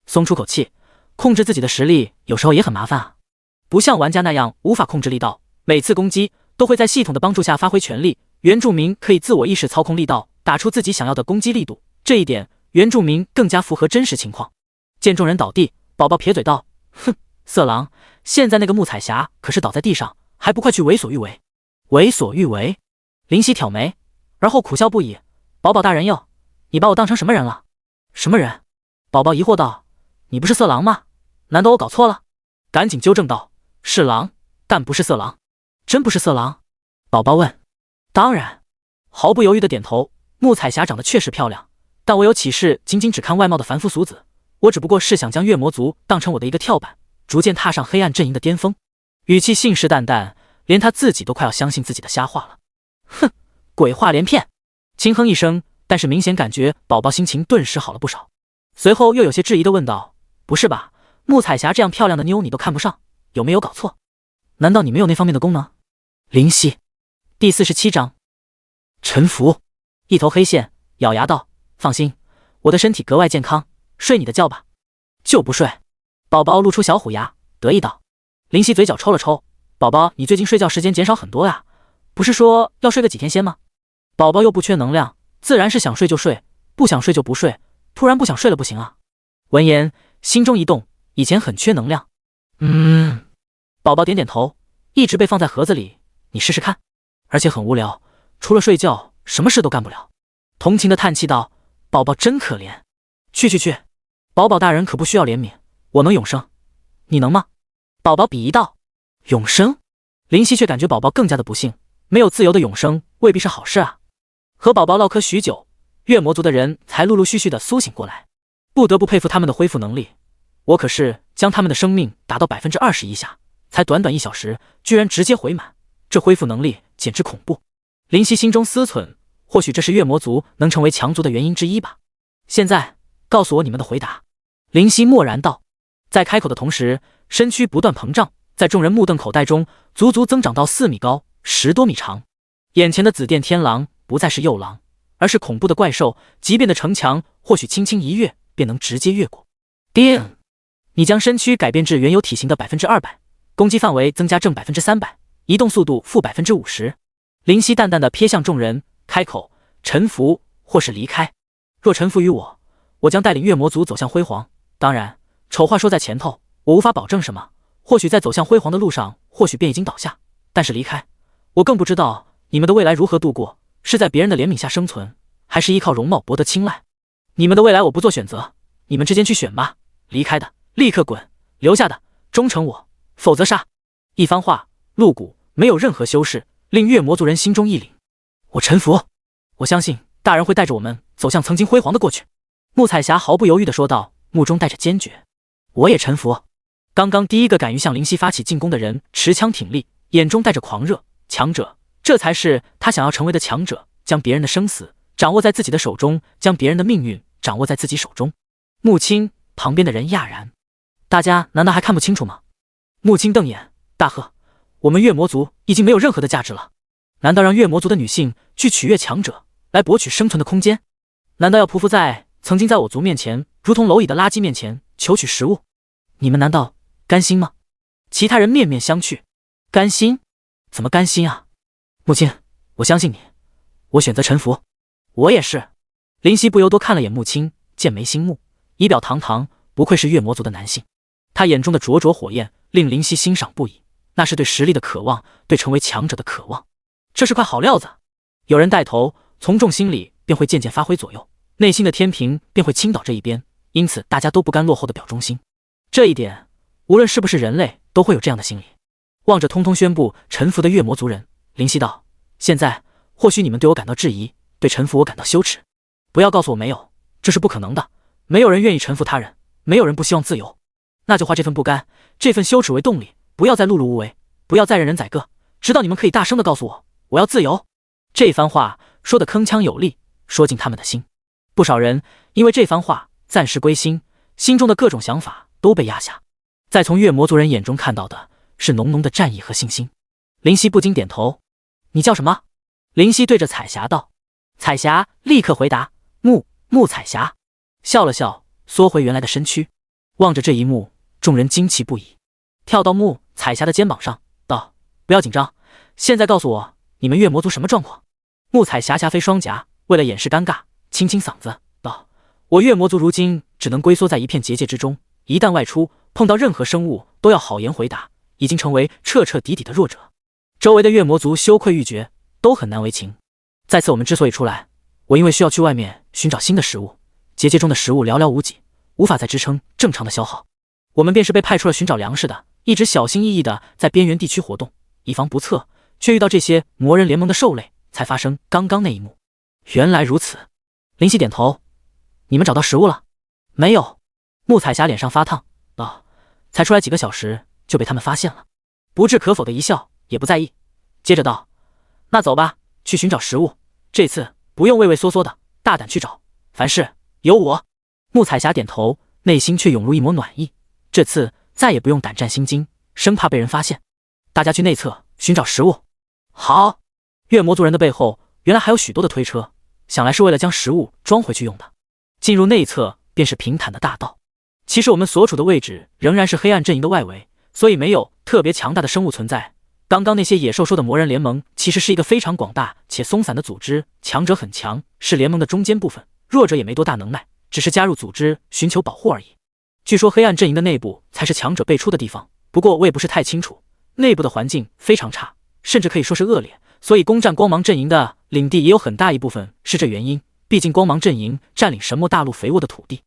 A: 松出口气，控制自己的实力有时候也很麻烦啊，不像玩家那样无法控制力道，每次攻击都会在系统的帮助下发挥全力。原住民可以自我意识操控力道，打出自己想要的攻击力度，这一点原住民更加符合真实情况。见众人倒地，宝宝撇嘴道：“哼，色狼，现在那个穆彩霞可是倒在地上，还不快去为所欲为？”为所欲为？灵犀挑眉，而后苦笑不已。宝宝大人哟，你把我当成什么人了？什么人？宝宝疑惑道：“你不是色狼吗？难道我搞错了？”赶紧纠正道：“是狼，但不是色狼。”真不是色狼？宝宝问。当然，毫不犹豫的点头。穆彩霞长得确实漂亮，但我有启示，仅仅只看外貌的凡夫俗子，我只不过是想将月魔族当成我的一个跳板，逐渐踏上黑暗阵营的巅峰。语气信誓旦旦，连他自己都快要相信自己的瞎话了。哼，鬼话连篇。轻哼一声，但是明显感觉宝宝心情顿时好了不少。随后又有些质疑的问道：“不是吧，穆彩霞这样漂亮的妞你都看不上，有没有搞错？难道你没有那方面的功能？”灵犀第47章臣服。一头黑线咬牙道：“放心，我的身体格外健康，睡你的觉吧。”就不睡。宝宝露出小虎牙，得意道。灵犀嘴角抽了抽：“宝宝，你最近睡觉时间减少很多呀，不是说要睡个几天先吗？”宝宝又不缺能量，自然是想睡就睡，不想睡就不睡，突然不想睡了不行啊。闻言，心中一动，以前很缺能量。宝宝点点头，一直被放在盒子里，你试试看。而且很无聊，除了睡觉，什么事都干不了。同情的叹气道：“宝宝真可怜。”去，宝宝大人可不需要怜悯，我能永生，你能吗？宝宝鄙夷道。永生？灵犀却感觉宝宝更加的不幸，没有自由的永生未必是好事啊。和宝宝唠嗑许久，月魔族的人才陆陆续续的苏醒过来，不得不佩服他们的恢复能力。我可是将他们的生命达到20%以下，才短短1小时，居然直接回满，这恢复能力简直恐怖。灵犀心中思忖，或许这是月魔族能成为强族的原因之一吧。现在告诉我你们的回答。灵犀默然道，在开口的同时，身躯不断膨胀，在众人目瞪口呆中，足足增长到4米高，10多米长。眼前的紫电天狼不再是幼狼，而是恐怖的怪兽，即便的城墙或许轻轻一跃便能直接越过。叮！你将身躯改变至原有体型的200%，攻击范围增加正300%，移动速度负50%。灵犀淡淡的瞥向众人，开口：“臣服，或是离开。若臣服于我，我将带领月魔族走向辉煌。当然，丑话说在前头，我无法保证什么。或许在走向辉煌的路上，或许便已经倒下。但是离开，我更不知道你们的未来如何度过，是在别人的怜悯下生存，还是依靠容貌博得青睐？你们的未来我不做选择，你们之间去选吧。离开的立刻滚，留下的忠诚我，否则杀。”一番话露骨，没有任何修饰，令月魔族人心中一凛。我臣服，我相信大人会带着我们走向曾经辉煌的过去。穆彩霞毫不犹豫地说道，目中带着坚决。我也臣服。刚刚第一个敢于向灵犀发起进攻的人持枪挺立，眼中带着狂热。强者，这才是他想要成为的强者，将别人的生死掌握在自己的手中，将别人的命运掌握在自己手中。穆青旁边的人讶然，大家难道还看不清楚吗？穆青瞪眼，大喝：我们月魔族已经没有任何的价值了，难道让月魔族的女性去取悦强者，来博取生存的空间？难道要匍匐在曾经在我族面前如同蝼蚁的垃圾面前求取食物？你们难道甘心吗？其他人面面相觑。甘心？怎么甘心啊？穆青，我相信你，我选择臣服。我也是。林夕不由多看了眼穆青，剑眉星目，仪表堂堂，不愧是月魔族的男性。他眼中的灼灼火焰令林夕欣赏不已，那是对实力的渴望，对成为强者的渴望。这是块好料子。有人带头，从众心理便会渐渐发挥作用，内心的天平便会倾倒这一边，因此大家都不甘落后的表忠心。这一点，无论是不是人类，都会有这样的心理。望着通通宣布臣服的月魔族人，林夕道：现在或许你们对我感到质疑，对臣服我感到羞耻，不要告诉我没有，这是不可能的。没有人愿意臣服他人，没有人不希望自由。那就化这份不甘，这份羞耻为动力，不要再碌碌无为，不要再任人宰割，直到你们可以大声地告诉我，我要自由。这番话说得铿锵有力，说进他们的心。不少人因为这番话暂时归心，心中的各种想法都被压下。再从月魔族人眼中看到的是浓浓的战意和信心。林夕不禁点头：你叫什么？林夕对着彩霞道。彩霞立刻回答：穆彩霞。笑了笑，缩回原来的身躯。望着这一幕，众人惊奇不已，跳到穆彩霞的肩膀上道：不要紧张，现在告诉我你们月魔族什么状况？穆彩霞霞飞双颊，为了掩饰尴尬，清清嗓子道：我月魔族如今只能龟缩在一片结界之中，一旦外出，碰到任何生物都要好言回答，已经成为彻彻底底的弱者。周围的月魔族羞愧欲绝，都很难为情。再次我们之所以出来，我因为需要去外面寻找新的食物，结界中的食物寥寥无几，无法再支撑正常的消耗。我们便是被派出了寻找粮食的，一直小心翼翼地在边缘地区活动，以防不测，却遇到这些魔人联盟的兽类，才发生刚刚那一幕。原来如此。林夕点头：你们找到食物了？没有。穆彩霞脸上发烫道：才出来几个小时就被他们发现了。不置可否的一笑，也不在意，接着道：那走吧，去寻找食物，这次不用畏畏缩缩的，大胆去找，凡事有我。穆彩霞点头，内心却涌入一抹暖意，这次再也不用胆战心惊，生怕被人发现。大家去内侧寻找食物。好。月魔族人的背后原来还有许多的推车，想来是为了将食物装回去用的。进入内侧便是平坦的大道。其实我们所处的位置仍然是黑暗阵营的外围，所以没有特别强大的生物存在。刚刚那些野兽说的魔人联盟其实是一个非常广大且松散的组织，强者很强，是联盟的中间部分，弱者也没多大能耐，只是加入组织寻求保护而已。据说黑暗阵营的内部才是强者辈出的地方，不过我也不是太清楚，内部的环境非常差，甚至可以说是恶劣，所以攻占光芒阵营的领地也有很大一部分是这原因。毕竟光芒阵营占领神墨大陆肥沃的土地，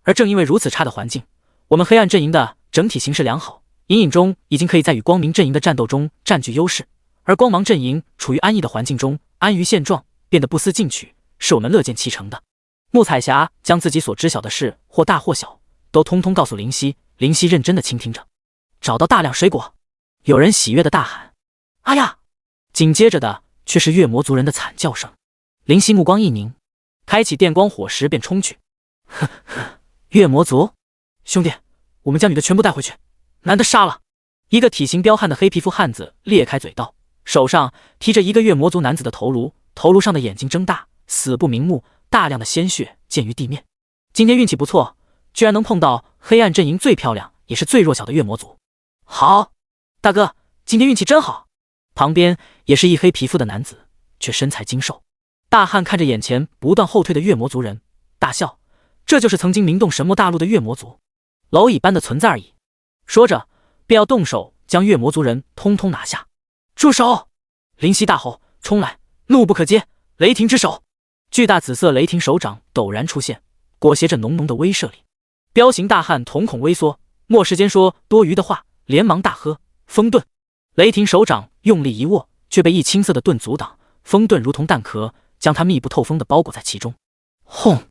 A: 而正因为如此差的环境，我们黑暗阵营的整体形势良好，隐隐中已经可以在与光明阵营的战斗中占据优势，而光芒阵营处于安逸的环境中，安于现状，变得不思进取，是我们乐见其成的。穆彩霞将自己所知晓的事，或大或小，都通通告诉林夕。林夕认真的倾听着。找到大量水果，有人喜悦的大喊：哎呀！紧接着的却是月魔族人的惨叫声。林夕目光一凝，开启电光火石便冲去。呵呵，月魔族兄弟，我们将你的全部带回去，男的杀了。一个体型彪悍的黑皮肤汉子裂开嘴道，手上提着一个月魔族男子的头颅，头颅上的眼睛睁大，死不瞑目，大量的鲜血溅于地面。今天运气不错，居然能碰到黑暗阵营最漂亮也是最弱小的月魔族。好，大哥，今天运气真好。旁边也是一黑皮肤的男子，却身材精瘦。大汉看着眼前不断后退的月魔族人，大笑，这就是曾经名动神魔大陆的月魔族，蝼蚁般的存在而已。说着便要动手将月魔族人通通拿下。住手！林夕大吼，冲来，怒不可遏，雷霆之手。巨大紫色雷霆手掌陡然出现，裹挟着浓浓的威慑力。彪形大汉瞳孔微缩，莫时间说多余的话，连忙大喝：风遁！雷霆手掌用力一握，却被一青色的盾阻挡，风遁如同弹壳，将他密不透风的包裹在其中。轰！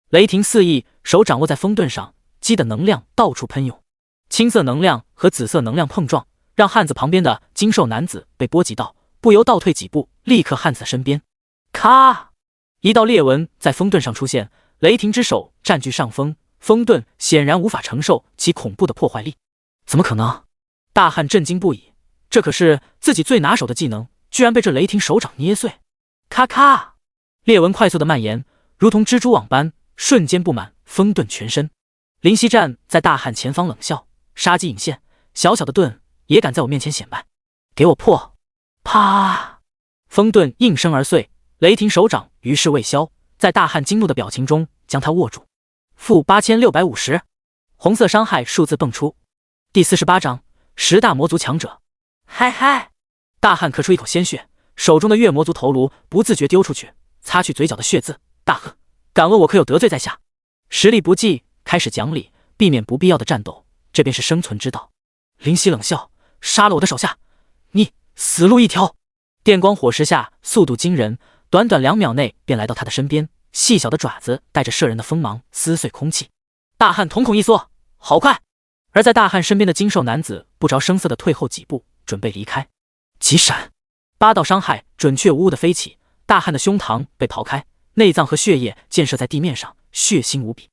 A: 雷霆四溢，手掌握在风盾上，激的能量到处喷涌。青色能量和紫色能量碰撞，让汉子旁边的精瘦男子被波及到，不由倒退几步，立刻汉子的身边。咔！一道裂纹在风盾上出现，雷霆之手占据上风，风盾显然无法承受其恐怖的破坏力。怎么可能？大汉震惊不已，这可是自己最拿手的技能，居然被这雷霆手掌捏碎。咔咔！裂纹快速的蔓延，如同蜘蛛网般，瞬间布满风盾全身。林夕站在大汉前方冷笑，杀机隐现，小小的盾也敢在我面前显摆，给我破！啪！风盾应声而碎，雷霆手掌于是未消，在大汉惊怒的表情中将他握住。负8650，红色伤害数字蹦出。第48章10大魔族强者。嗨嗨！大汉咳出一口鲜血，手中的月魔族头颅不自觉丢出去，擦去嘴角的血渍，大喝：“敢问我可有得罪在下？实力不济，开始讲理，避免不必要的战斗，这便是生存之道。”林夕冷笑：“杀了我的手下，你死路一条！”电光火石下，速度惊人，短短2秒内便来到他的身边，细小的爪子带着射人的锋芒撕碎空气。大汉瞳孔一缩，好快！而在大汉身边的精瘦男子不着声色地退后几步，准备离开。急闪，8道伤害准确无误地飞起，大汉的胸膛被刨开，内脏和血液溅射在地面上，血腥无比。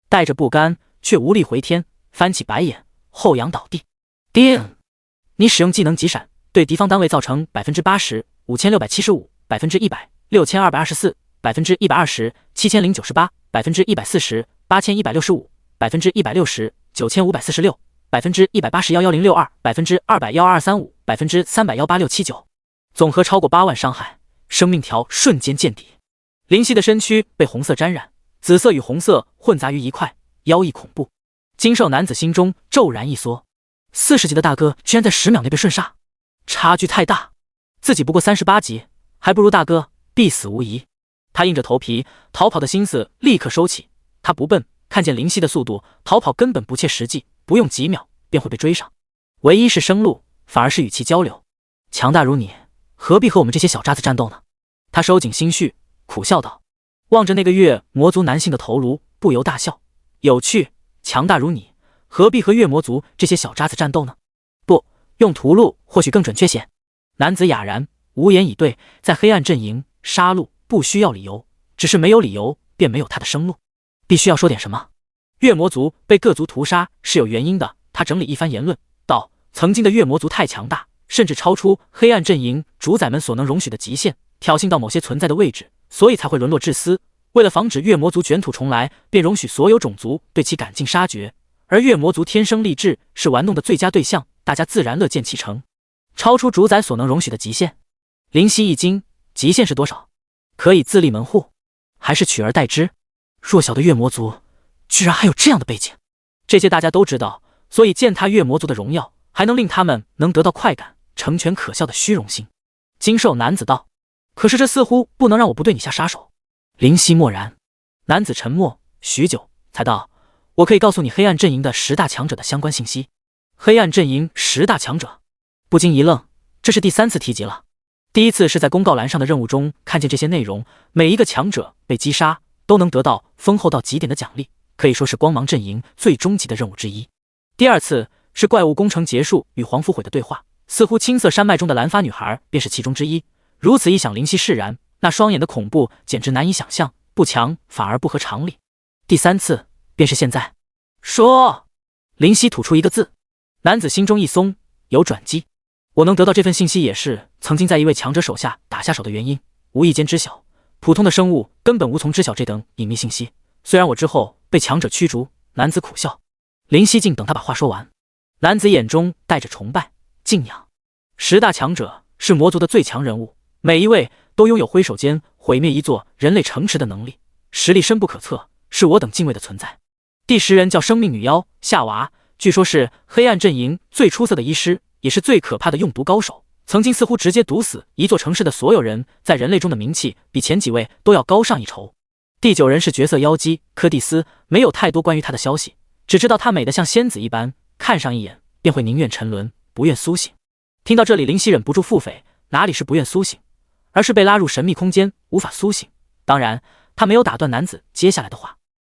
A: 带着不甘却无力回天，翻起白眼，后仰倒地。叮！你使用技能急闪，对敌方单位造成 80%、5675%、100%、6224%、120%、7098%、140%、8165%、160%、9546%、180-11062%、200-12235%、300-18679，总和超过8万伤害，生命条瞬间见底。林夕的身躯被红色沾染，紫色与红色混杂于一块，妖异恐怖。精瘦男子心中骤然一缩，40级的大哥居然在10秒内被瞬杀，差距太大，自己不过38级，还不如大哥，必死无疑。他硬着头皮，逃跑的心思立刻收起。他不笨，看见林夕的速度，逃跑根本不切实际，不用几秒便会被追上。唯一是生路，反而是与其交流。强大如你，何必和我们这些小渣子战斗呢？他收紧心绪，苦笑道，望着那个月魔族男性的头颅，不由大笑，有趣。强大如你，何必和月魔族这些小渣子战斗呢？不，用屠戮或许更准确些。男子哑然，无言以对。在黑暗阵营，杀戮不需要理由，只是没有理由，便没有他的生路。必须要说点什么。月魔族被各族屠杀是有原因的。他整理一番言论，道：曾经的月魔族太强大，甚至超出黑暗阵营主宰们所能容许的极限，挑衅到某些存在的位置，所以才会沦落至私。为了防止月魔族卷土重来，便容许所有种族对其赶尽杀绝。而月魔族天生丽质，是玩弄的最佳对象，大家自然乐见其成。超出主宰所能容许的极限。林夕一惊，极限是多少？可以自立门户，还是取而代之？弱小的月魔族居然还有这样的背景，这些大家都知道，所以践踏月魔族的荣耀，还能令他们能得到快感，成全可笑的虚荣心。精瘦男子道：可是这似乎不能让我不对你下杀手。林夕默然，男子沉默许久，才道：我可以告诉你黑暗阵营的10大强者的相关信息。黑暗阵营10大强者？不禁一愣，这是第3次提及了。第一次是在公告栏上的任务中看见这些内容，每一个强者被击杀都能得到丰厚到极点的奖励，可以说是光芒阵营最终极的任务之一。第二次是怪物工程结束与黄福悔的对话，似乎青色山脉中的蓝发女孩便是其中之一。如此一想，林夕释然，那双眼的恐怖简直难以想象，不强反而不合常理。第3次便是现在。说。林夕吐出一个字。男子心中一松，有转机。我能得到这份信息也是曾经在一位强者手下打下手的原因，无意间知晓，普通的生物根本无从知晓这等隐秘信息。虽然我之后被强者驱逐。男子苦笑。林夕静等他把话说完。男子眼中带着崇拜敬仰。10大强者是魔族的最强人物，每一位都拥有挥手间毁灭一座人类城池的能力，实力深不可测，是我等敬畏的存在。第10人叫生命女妖夏娃，据说是黑暗阵营最出色的医师，也是最可怕的用毒高手，曾经似乎直接毒死一座城市的所有人，在人类中的名气比前几位都要高上一筹。第9人是绝色妖姬柯蒂斯，没有太多关于她的消息，只知道她美得像仙子一般，看上一眼便会宁愿沉沦，不愿苏醒。听到这里，林夕忍不住腹诽，哪里是不愿苏醒，而是被拉入神秘空间，无法苏醒。当然，他没有打断男子接下来的话。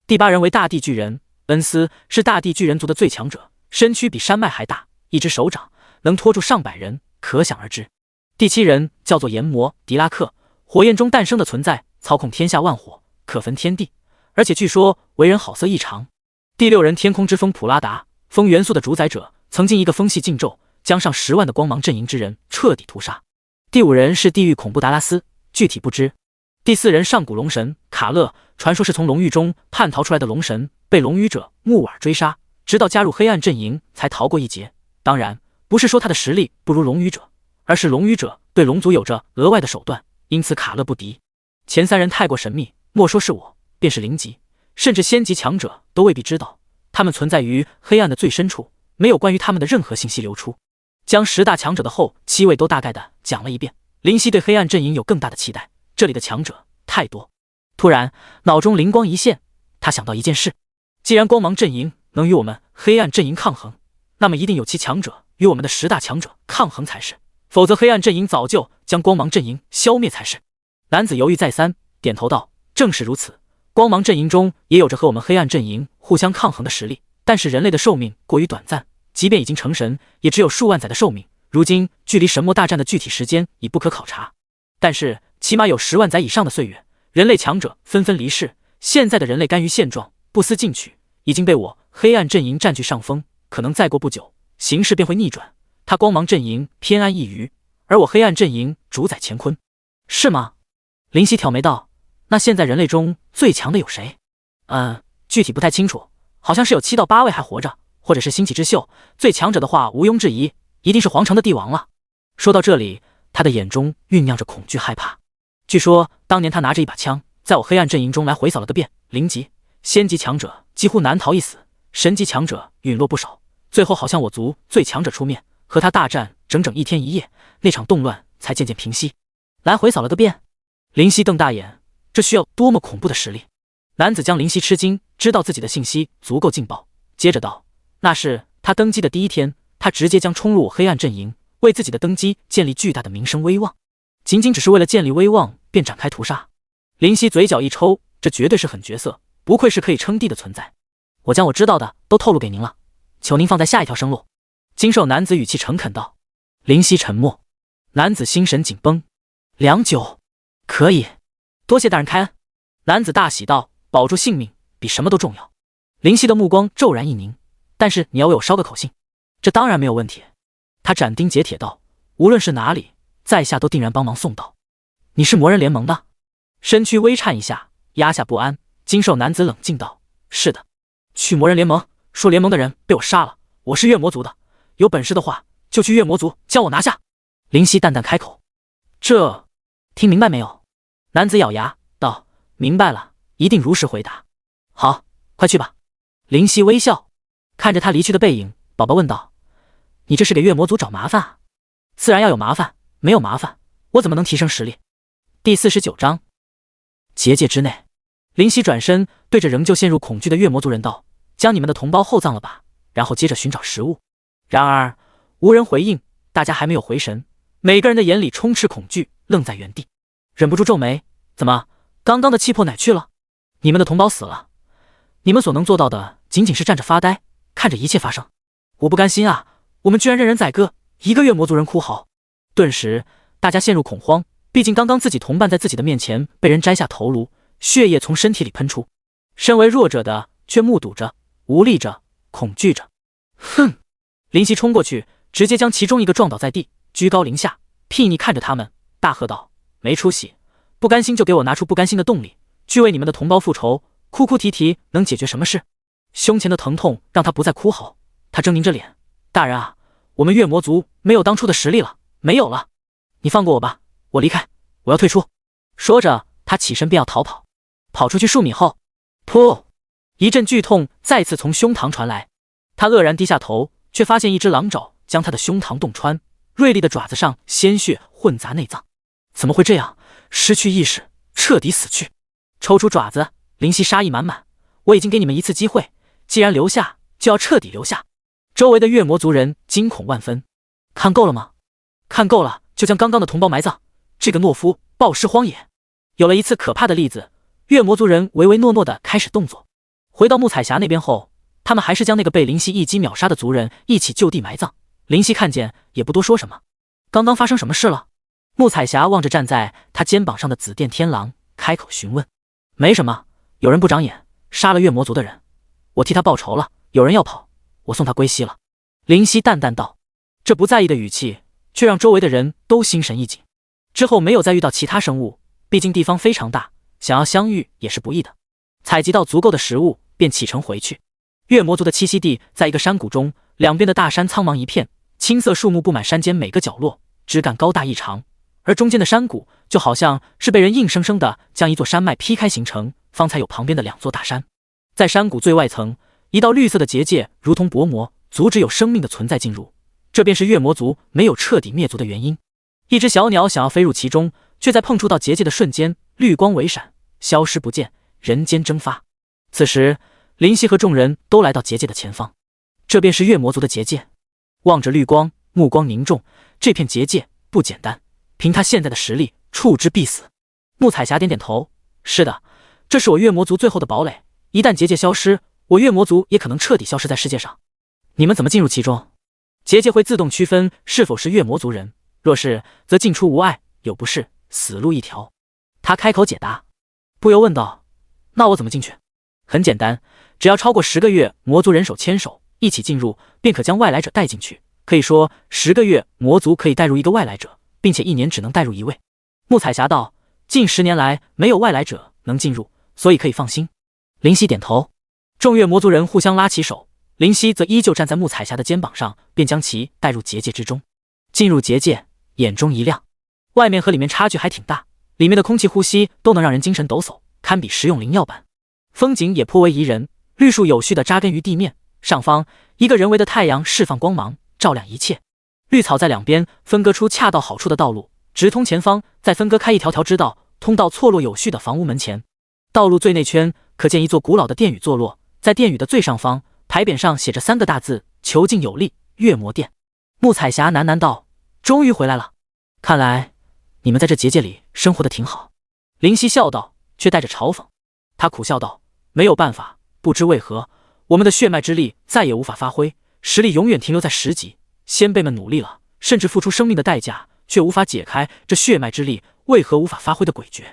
A: 第8人为大地巨人恩斯，是大地巨人族的最强者，身躯比山脉还大，一只手掌能拖住上百人，可想而知。第7人叫做炎魔狄拉克，火焰中诞生的存在，操控天下万火，可焚天地，而且据说为人好色异常。第6人天空之风普拉达，风元素的主宰者，曾经一个风系禁咒，将上10万的光芒阵营之人彻底屠杀。第5人是地狱恐怖达拉斯，具体不知。第4人上古龙神卡勒，传说是从龙狱中叛逃出来的龙神，被龙语者木尔追杀，直到加入黑暗阵营才逃过一劫。当然，不是说他的实力不如龙语者，而是龙语者对龙族有着额外的手段，因此卡勒不敌。前3人太过神秘，莫说是我，便是灵级，甚至仙级强者都未必知道，他们存在于黑暗的最深处，没有关于他们的任何信息流出。将10大强者的后7位都大概的讲了一遍。林夕对黑暗阵营有更大的期待，这里的强者太多。突然脑中灵光一现，他想到一件事，既然光芒阵营能与我们黑暗阵营抗衡，那么一定有其强者与我们的10大强者抗衡才是，否则黑暗阵营早就将光芒阵营消灭才是。男子犹豫再三，点头道：正是如此，光芒阵营中也有着和我们黑暗阵营互相抗衡的实力，但是人类的寿命过于短暂，即便已经成神，也只有数万载的寿命，如今距离神魔大战的具体时间已不可考察，但是起码有10万载以上的岁月，人类强者纷纷离世，现在的人类甘于现状，不思进取，已经被我黑暗阵营占据上风，可能再过不久，形势便会逆转，他光芒阵营偏安一隅，而我黑暗阵营主宰乾坤，是吗？林夕挑眉道：那现在人类中最强的有谁？具体不太清楚，好像是有7到8位还活着，或者是星际之秀，最强者的话毋庸置疑，一定是皇城的帝王了。说到这里，他的眼中酝酿着恐惧害怕。据说当年他拿着一把枪，在我黑暗阵营中来回扫了个遍，灵级、仙级强者几乎难逃一死，神级强者陨落不少，最后好像我族最强者出面，和他大战整整1天1夜，那场动乱才渐渐平息。来回扫了个遍，林夕瞪大眼，这需要多么恐怖的实力？男子将林夕吃惊，知道自己的信息足够劲爆，接着道：那是他登基的第1天，他直接将冲入我黑暗阵营，为自己的登基建立巨大的名声威望，仅仅只是为了建立威望便展开屠杀。林夕嘴角一抽，这绝对是狠角色，不愧是可以称帝的存在。我将我知道的都透露给您了，求您放在下一条生路。金兽男子语气诚恳道。林夕沉默，男子心神紧绷，良久，可以，多谢大人开恩。男子大喜道：保住性命比什么都重要。林夕的目光骤然一凝，但是你要为我捎个口信。这当然没有问题。他斩钉截铁道：无论是哪里，在下都定然帮忙送到。你是魔人联盟的？身躯微颤一下，压下不安。金兽男子冷静道：是的。去魔人联盟，说联盟的人被我杀了，我是月魔族的，有本事的话就去月魔族将我拿下。林夕淡淡开口。这听明白没有？男子咬牙道：明白了，一定如实回答。好，快去吧。林夕微笑，看着他离去的背影，宝宝问道：你这是给月魔族找麻烦啊？自然要有麻烦，没有麻烦我怎么能提升实力？第49章结界之内。林夕转身对着仍旧陷入恐惧的月魔族人道：将你们的同胞厚葬了吧，然后接着寻找食物。然而无人回应，大家还没有回神，每个人的眼里充斥恐惧，愣在原地，忍不住皱眉：怎么刚刚的气魄哪去了？你们的同胞死了，你们所能做到的仅仅是站着发呆，看着一切发生。我不甘心啊，我们居然任人宰割，一个月魔族人哭嚎。顿时大家陷入恐慌，毕竟刚刚自己同伴在自己的面前被人摘下头颅，血液从身体里喷出，身为弱者的却目睹着，无力着，恐惧着。哼！林夕冲过去，直接将其中一个撞倒在地，居高临下，睥睨看着他们，大喝道：没出息，不甘心就给我拿出不甘心的动力，去为你们的同胞复仇，哭哭啼啼能解决什么事？胸前的疼痛让他不再哭嚎，他狰狞着脸：大人啊，我们月魔族没有当初的实力了，没有了，你放过我吧，我离开，我要退出。说着他起身便要逃跑，跑出去数米后，噗！一阵剧痛再次从胸膛传来，他愕然低下头，却发现一只狼爪将他的胸膛洞穿，锐利的爪子上鲜血混杂内脏。怎么会这样？失去意识，彻底死去。抽出爪子，林夕杀意满满：我已经给你们一次机会，既然留下，就要彻底留下。周围的月魔族人惊恐万分：看够了吗？看够了就将刚刚的同胞埋葬，这个懦夫暴尸荒野。有了一次可怕的例子，月魔族人唯唯诺诺地开始动作。回到木彩霞那边后，他们还是将那个被林夕一击秒杀的族人一起就地埋葬。林夕看见也不多说什么。刚刚发生什么事了？木彩霞望着站在他肩膀上的紫电天狼，开口询问。没什么，有人不长眼，杀了月魔族的人，我替他报仇了。有人要跑，我送他归西了。林夕淡淡道，这不在意的语气却让周围的人都心神一紧。之后没有再遇到其他生物，毕竟地方非常大，想要相遇也是不易的。采集到足够的食物便启程回去。月魔族的栖息地在一个山谷中，两边的大山苍茫一片，青色树木布满山间每个角落，枝干高大异常，而中间的山谷就好像是被人硬生生的将一座山脉劈开形成，方才有旁边的2座大山。在山谷最外层，一道绿色的结界如同薄膜，阻止有生命的存在进入，这便是月魔族没有彻底灭族的原因。一只小鸟想要飞入其中，却在碰触到结界的瞬间，绿光为闪，消失不见，人间蒸发。此时，林夕和众人都来到结界的前方，这便是月魔族的结界。望着绿光，目光凝重，这片结界不简单，凭他现在的实力，触之必死。穆彩霞点点头，是的，这是我月魔族最后的堡垒，一旦结界消失，我月魔族也可能彻底消失在世界上。你们怎么进入其中？结界会自动区分是否是月魔族人，若是，则进出无碍，有不是，死路一条。他开口解答。不由问道：那我怎么进去？很简单，只要超过10个月魔族人手牵手一起进入，便可将外来者带进去。可以说10个月魔族可以带入1个外来者，并且1年只能带入1位。穆彩霞道：近10年来没有外来者能进入，所以可以放心。林夕点头。众月魔族人互相拉起手，林夕则依旧站在穆彩霞的肩膀上，便将其带入结界之中。进入结界，眼中一亮，外面和里面差距还挺大，里面的空气呼吸都能让人精神抖擞，堪比食用灵药般。风景也颇为宜人，绿树有序地扎根于地面，上方一个人为的太阳释放光芒，照亮一切。绿草在两边分割出恰到好处的道路，直通前方，再分割开一条条支道，通到错落有序的房屋门前。道路最内圈可见一座古老的殿宇坐落，在殿宇的最上方，牌匾上写着3个大字：遒劲有力，月魔殿。穆彩霞喃喃道：终于回来了，看来你们在这结界里生活得挺好。林夕笑道，却带着嘲讽。他苦笑道：没有办法，不知为何，我们的血脉之力再也无法发挥，实力永远停留在10级。先辈们努力了，甚至付出生命的代价，却无法解开这血脉之力为何无法发挥的诡谲。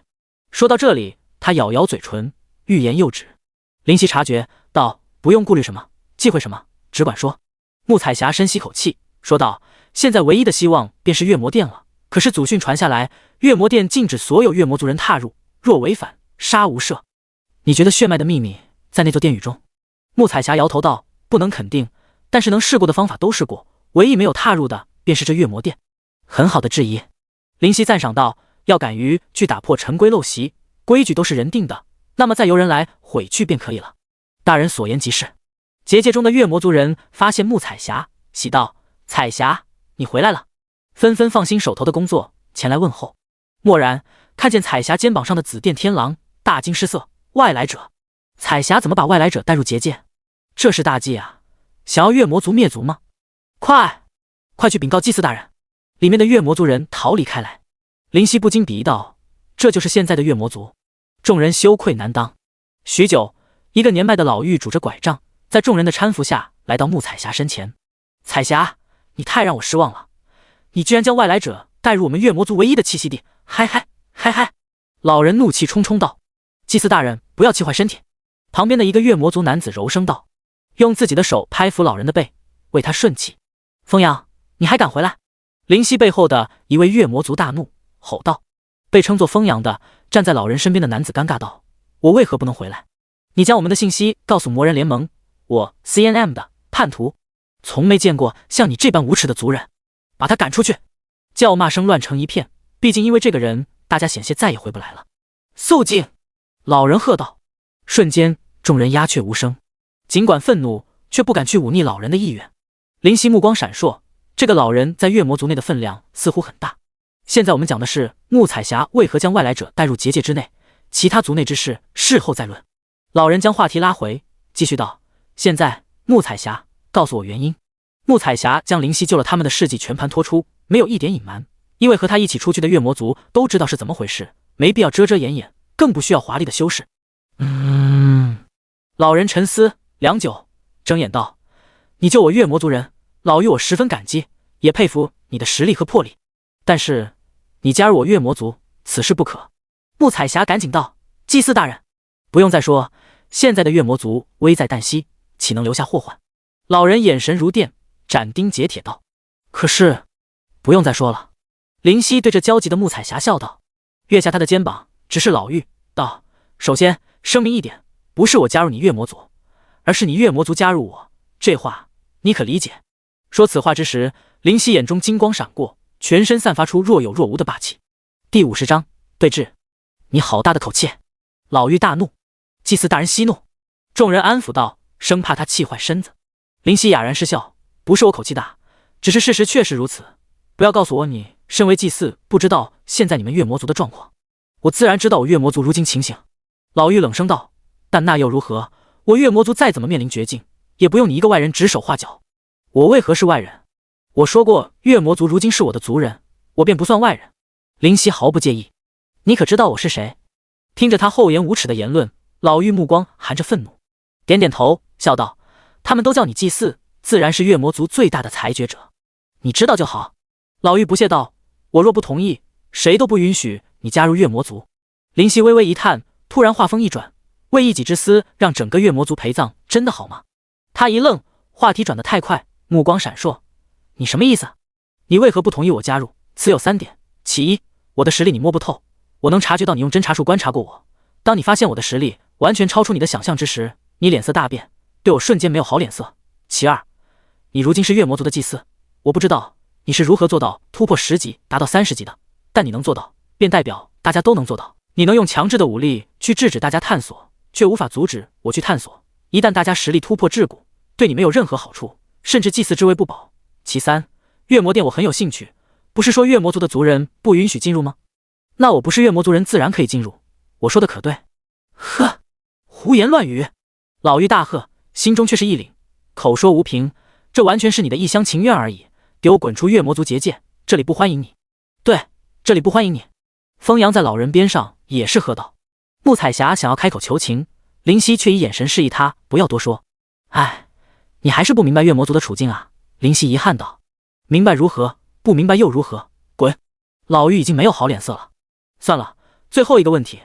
A: 说到这里，他咬咬嘴唇，欲言又止。林夕察觉道：不用顾虑什么，忌讳什么，只管说。穆彩霞深吸口气，说道：现在唯一的希望便是月魔殿了，可是祖训传下来，月魔殿禁止所有月魔族人踏入，若违反，杀无赦。你觉得血脉的秘密在那座殿宇中？穆彩霞摇头道：不能肯定，但是能试过的方法都试过，唯一没有踏入的便是这月魔殿。很好的质疑。林夕赞赏道：要敢于去打破陈规陋习，规矩都是人定的，那么再由人来毁去便可以了。大人所言极是。结界中的月魔族人发现穆彩霞，喜道：彩霞，你回来了。纷纷放心手头的工作，前来问候。蓦然看见彩霞肩膀上的紫电天狼，大惊失色。外来者？彩霞怎么把外来者带入结界？这是大忌啊！想要月魔族灭族吗？快去禀告祭祀大人！里面的月魔族人逃离开来。林夕不禁鄙夷道：这就是现在的月魔族。众人羞愧难当。许久，一个年迈的老妪拄着拐杖，在众人的搀扶下来到穆彩霞身前。彩霞，你太让我失望了，你居然将外来者带入我们月魔族唯一的栖息地！嗨！老人怒气冲冲道：祭祀大人，不要气坏身体。旁边的一个月魔族男子柔声道，用自己的手拍抚老人的背，为他顺气。风阳，你还敢回来？林夕背后的一位月魔族大怒，吼道。被称作风阳的站在老人身边的男子尴尬道：我为何不能回来？你将我们的信息告诉魔人联盟，我 CNM 的叛徒，从没见过像你这般无耻的族人，把他赶出去！叫骂声乱成一片，毕竟因为这个人，大家险些再也回不来了。肃静！老人喝道。瞬间，众人鸦雀无声，尽管愤怒，却不敢去忤逆老人的意愿。林夕目光闪烁，这个老人在月魔族内的分量似乎很大。现在我们讲的是穆彩霞为何将外来者带入结界之内，其他族内之事事后再论。老人将话题拉回，继续道：现在穆彩霞，告诉我原因。穆彩霞将林夕救了他们的事迹全盘托出，没有一点隐瞒，因为和他一起出去的月魔族都知道是怎么回事，没必要遮遮掩掩，更不需要华丽的修饰。老人沉思良久，睁眼道：你救我月魔族人，老妪我十分感激，也佩服你的实力和魄力，但是你加入我月魔族，此事不可。穆彩霞赶紧道：祭祀大人，不用再说，现在的月魔族危在旦夕，岂能留下祸患？老人眼神如电，斩钉截铁道：可是不用再说了。林夕对着焦急的穆彩霞笑道，跃下他的肩膀，直视老妪道：首先声明一点，不是我加入你月魔族，而是你月魔族加入我，这话你可理解？说此话之时，林夕眼中金光闪过，全身散发出若有若无的霸气。第50章对峙。你好大的口气！老妪大怒。祭祀大人息怒。众人安抚道，生怕他气坏身子。林夕哑然失笑，不是我口气大，只是事实确实如此。不要告诉我你身为祭祀不知道现在你们月魔族的状况。我自然知道我月魔族如今情形。老妪冷声道，但那又如何？我月魔族再怎么面临绝境，也不用你一个外人指手画脚。我为何是外人？我说过月魔族如今是我的族人，我便不算外人。林夕毫不介意。你可知道我是谁？听着他厚颜无耻的言论，老妪目光含着愤怒，点点头，笑道，他们都叫你祭祀，自然是月魔族最大的裁决者。你知道就好。老妪不屑道，我若不同意，谁都不允许你加入月魔族。林夕微微一叹，突然话锋一转，为一己之私让整个月魔族陪葬，真的好吗？他一愣，话题转得太快，目光闪烁，你什么意思？你为何不同意我加入？此有3点，其一，我的实力你摸不透，我能察觉到你用侦察术观察过我，当你发现我的实力完全超出你的想象之时，你脸色大变，对我瞬间没有好脸色。其二，你如今是月魔族的祭祀，我不知道你是如何做到突破10级达到30级的，但你能做到，便代表大家都能做到。你能用强制的武力去制止大家探索，却无法阻止我去探索，一旦大家实力突破桎梏，对你没有任何好处，甚至祭祀之位不保。其三，月魔殿我很有兴趣，不是说月魔族的族人不允许进入吗？那我不是月魔族人自然可以进入，我说的可对？呵，胡言乱语！老妪大喝，心中却是一凛，口说无凭，这完全是你的一厢情愿而已，给我滚出月魔族结界，这里不欢迎你。对，这里不欢迎你。风扬在老人边上也是喝道。穆彩霞想要开口求情，林夕却以眼神示意他不要多说。哎，你还是不明白月魔族的处境啊。林夕遗憾道。明白如何？不明白又如何？滚！老妪已经没有好脸色了。算了，最后一个问题，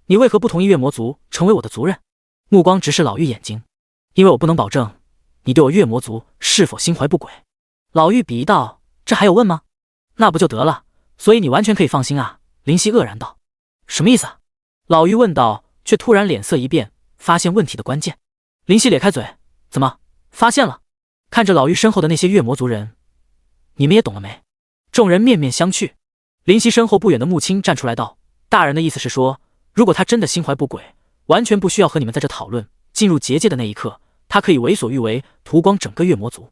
A: 你为何不同意月魔族成为我的族人？目光直视老妪眼睛。因为我不能保证你对我月魔族是否心怀不轨。老妪鄙夷道，这还有问吗？那不就得了，所以你完全可以放心啊。林夕愕然道，什么意思？老妪问道，却突然脸色一变，发现问题的关键。林夕咧开嘴，怎么发现了？看着老妪身后的那些月魔族人，你们也懂了没？众人面面相觑。林夕身后不远的穆青站出来道，大人的意思是说，如果他真的心怀不轨，完全不需要和你们在这讨论，进入结界的那一刻，他可以为所欲为，屠光整个月魔族。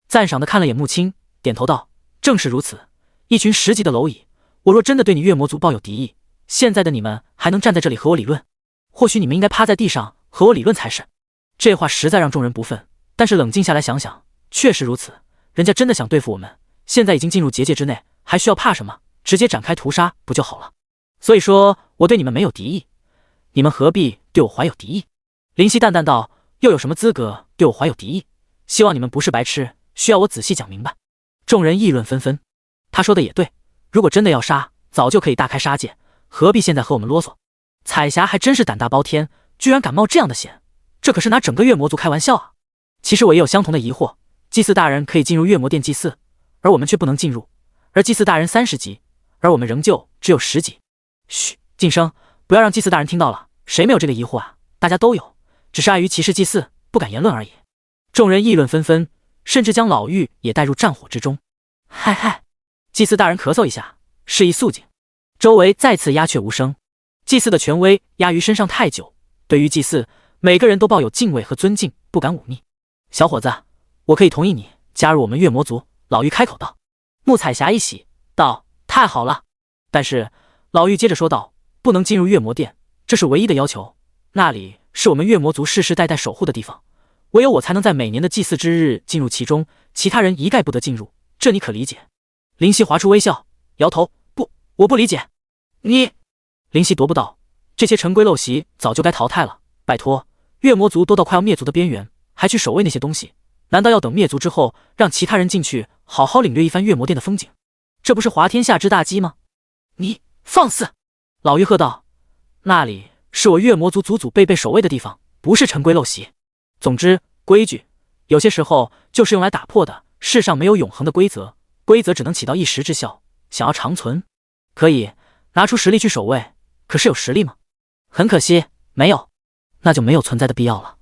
A: 赞赏的看了眼穆青，点头道，正是如此，一群10级的蝼蚁，我若真的对你月魔族抱有敌意，现在的你们还能站在这里和我理论？或许你们应该趴在地上和我理论才是。这话实在让众人不忿，但是冷静下来想想，确实如此，人家真的想对付我们，现在已经进入结界之内，还需要怕什么？直接展开屠杀不就好了？所以说我对你们没有敌意，你们何必对我怀有敌意？林夕淡淡道，又有什么资格对我怀有敌意？希望你们不是白痴，需要我仔细讲明白。众人议论纷纷。他说的也对，如果真的要杀，早就可以大开杀戒，何必现在和我们啰嗦？彩霞还真是胆大包天，居然敢冒这样的险，这可是拿整个月魔族开玩笑啊！其实我也有相同的疑惑，祭祀大人可以进入月魔殿祭祀，而我们却不能进入，而祭祀大人30级，而我们仍旧只有10级。嘘，晋升，不要让祭祀大人听到了，谁没有这个疑惑啊？大家都有，只是碍于歧视祭祀，不敢言论而已。众人议论纷纷，甚至将老妪也带入战火之中。嗨嗨，祭祀大人咳嗽一下，示意肃静。周围再次鸦雀无声。祭祀的权威压于身上太久，对于祭祀，每个人都抱有敬畏和尊敬，不敢忤逆。小伙子，我可以同意你加入我们月魔族。老妪开口道。穆彩霞一喜道，太好了。但是老妪接着说道，不能进入月魔殿，这是唯一的要求，那里是我们月魔族世世代代守护的地方，唯有我才能在每年的祭祀之日进入其中，其他人一概不得进入，这你可理解？林夕划出微笑，摇头，不，我不理解。你……林夕踱步道，这些陈规陋习早就该淘汰了，拜托，月魔族都到快要灭族的边缘，还去守卫那些东西，难道要等灭族之后，让其他人进去好好领略一番月魔殿的风景？这不是滑天下之大稽吗？你放肆！老妪喝道，那里是我月魔族祖祖辈辈守卫的地方，不是陈规陋习。总之，规矩有些时候就是用来打破的，世上没有永恒的规则，规则只能起到一时之效，想要长存，可以拿出实力去守卫，可是有实力吗？很可惜，没有，那就没有存在的必要了。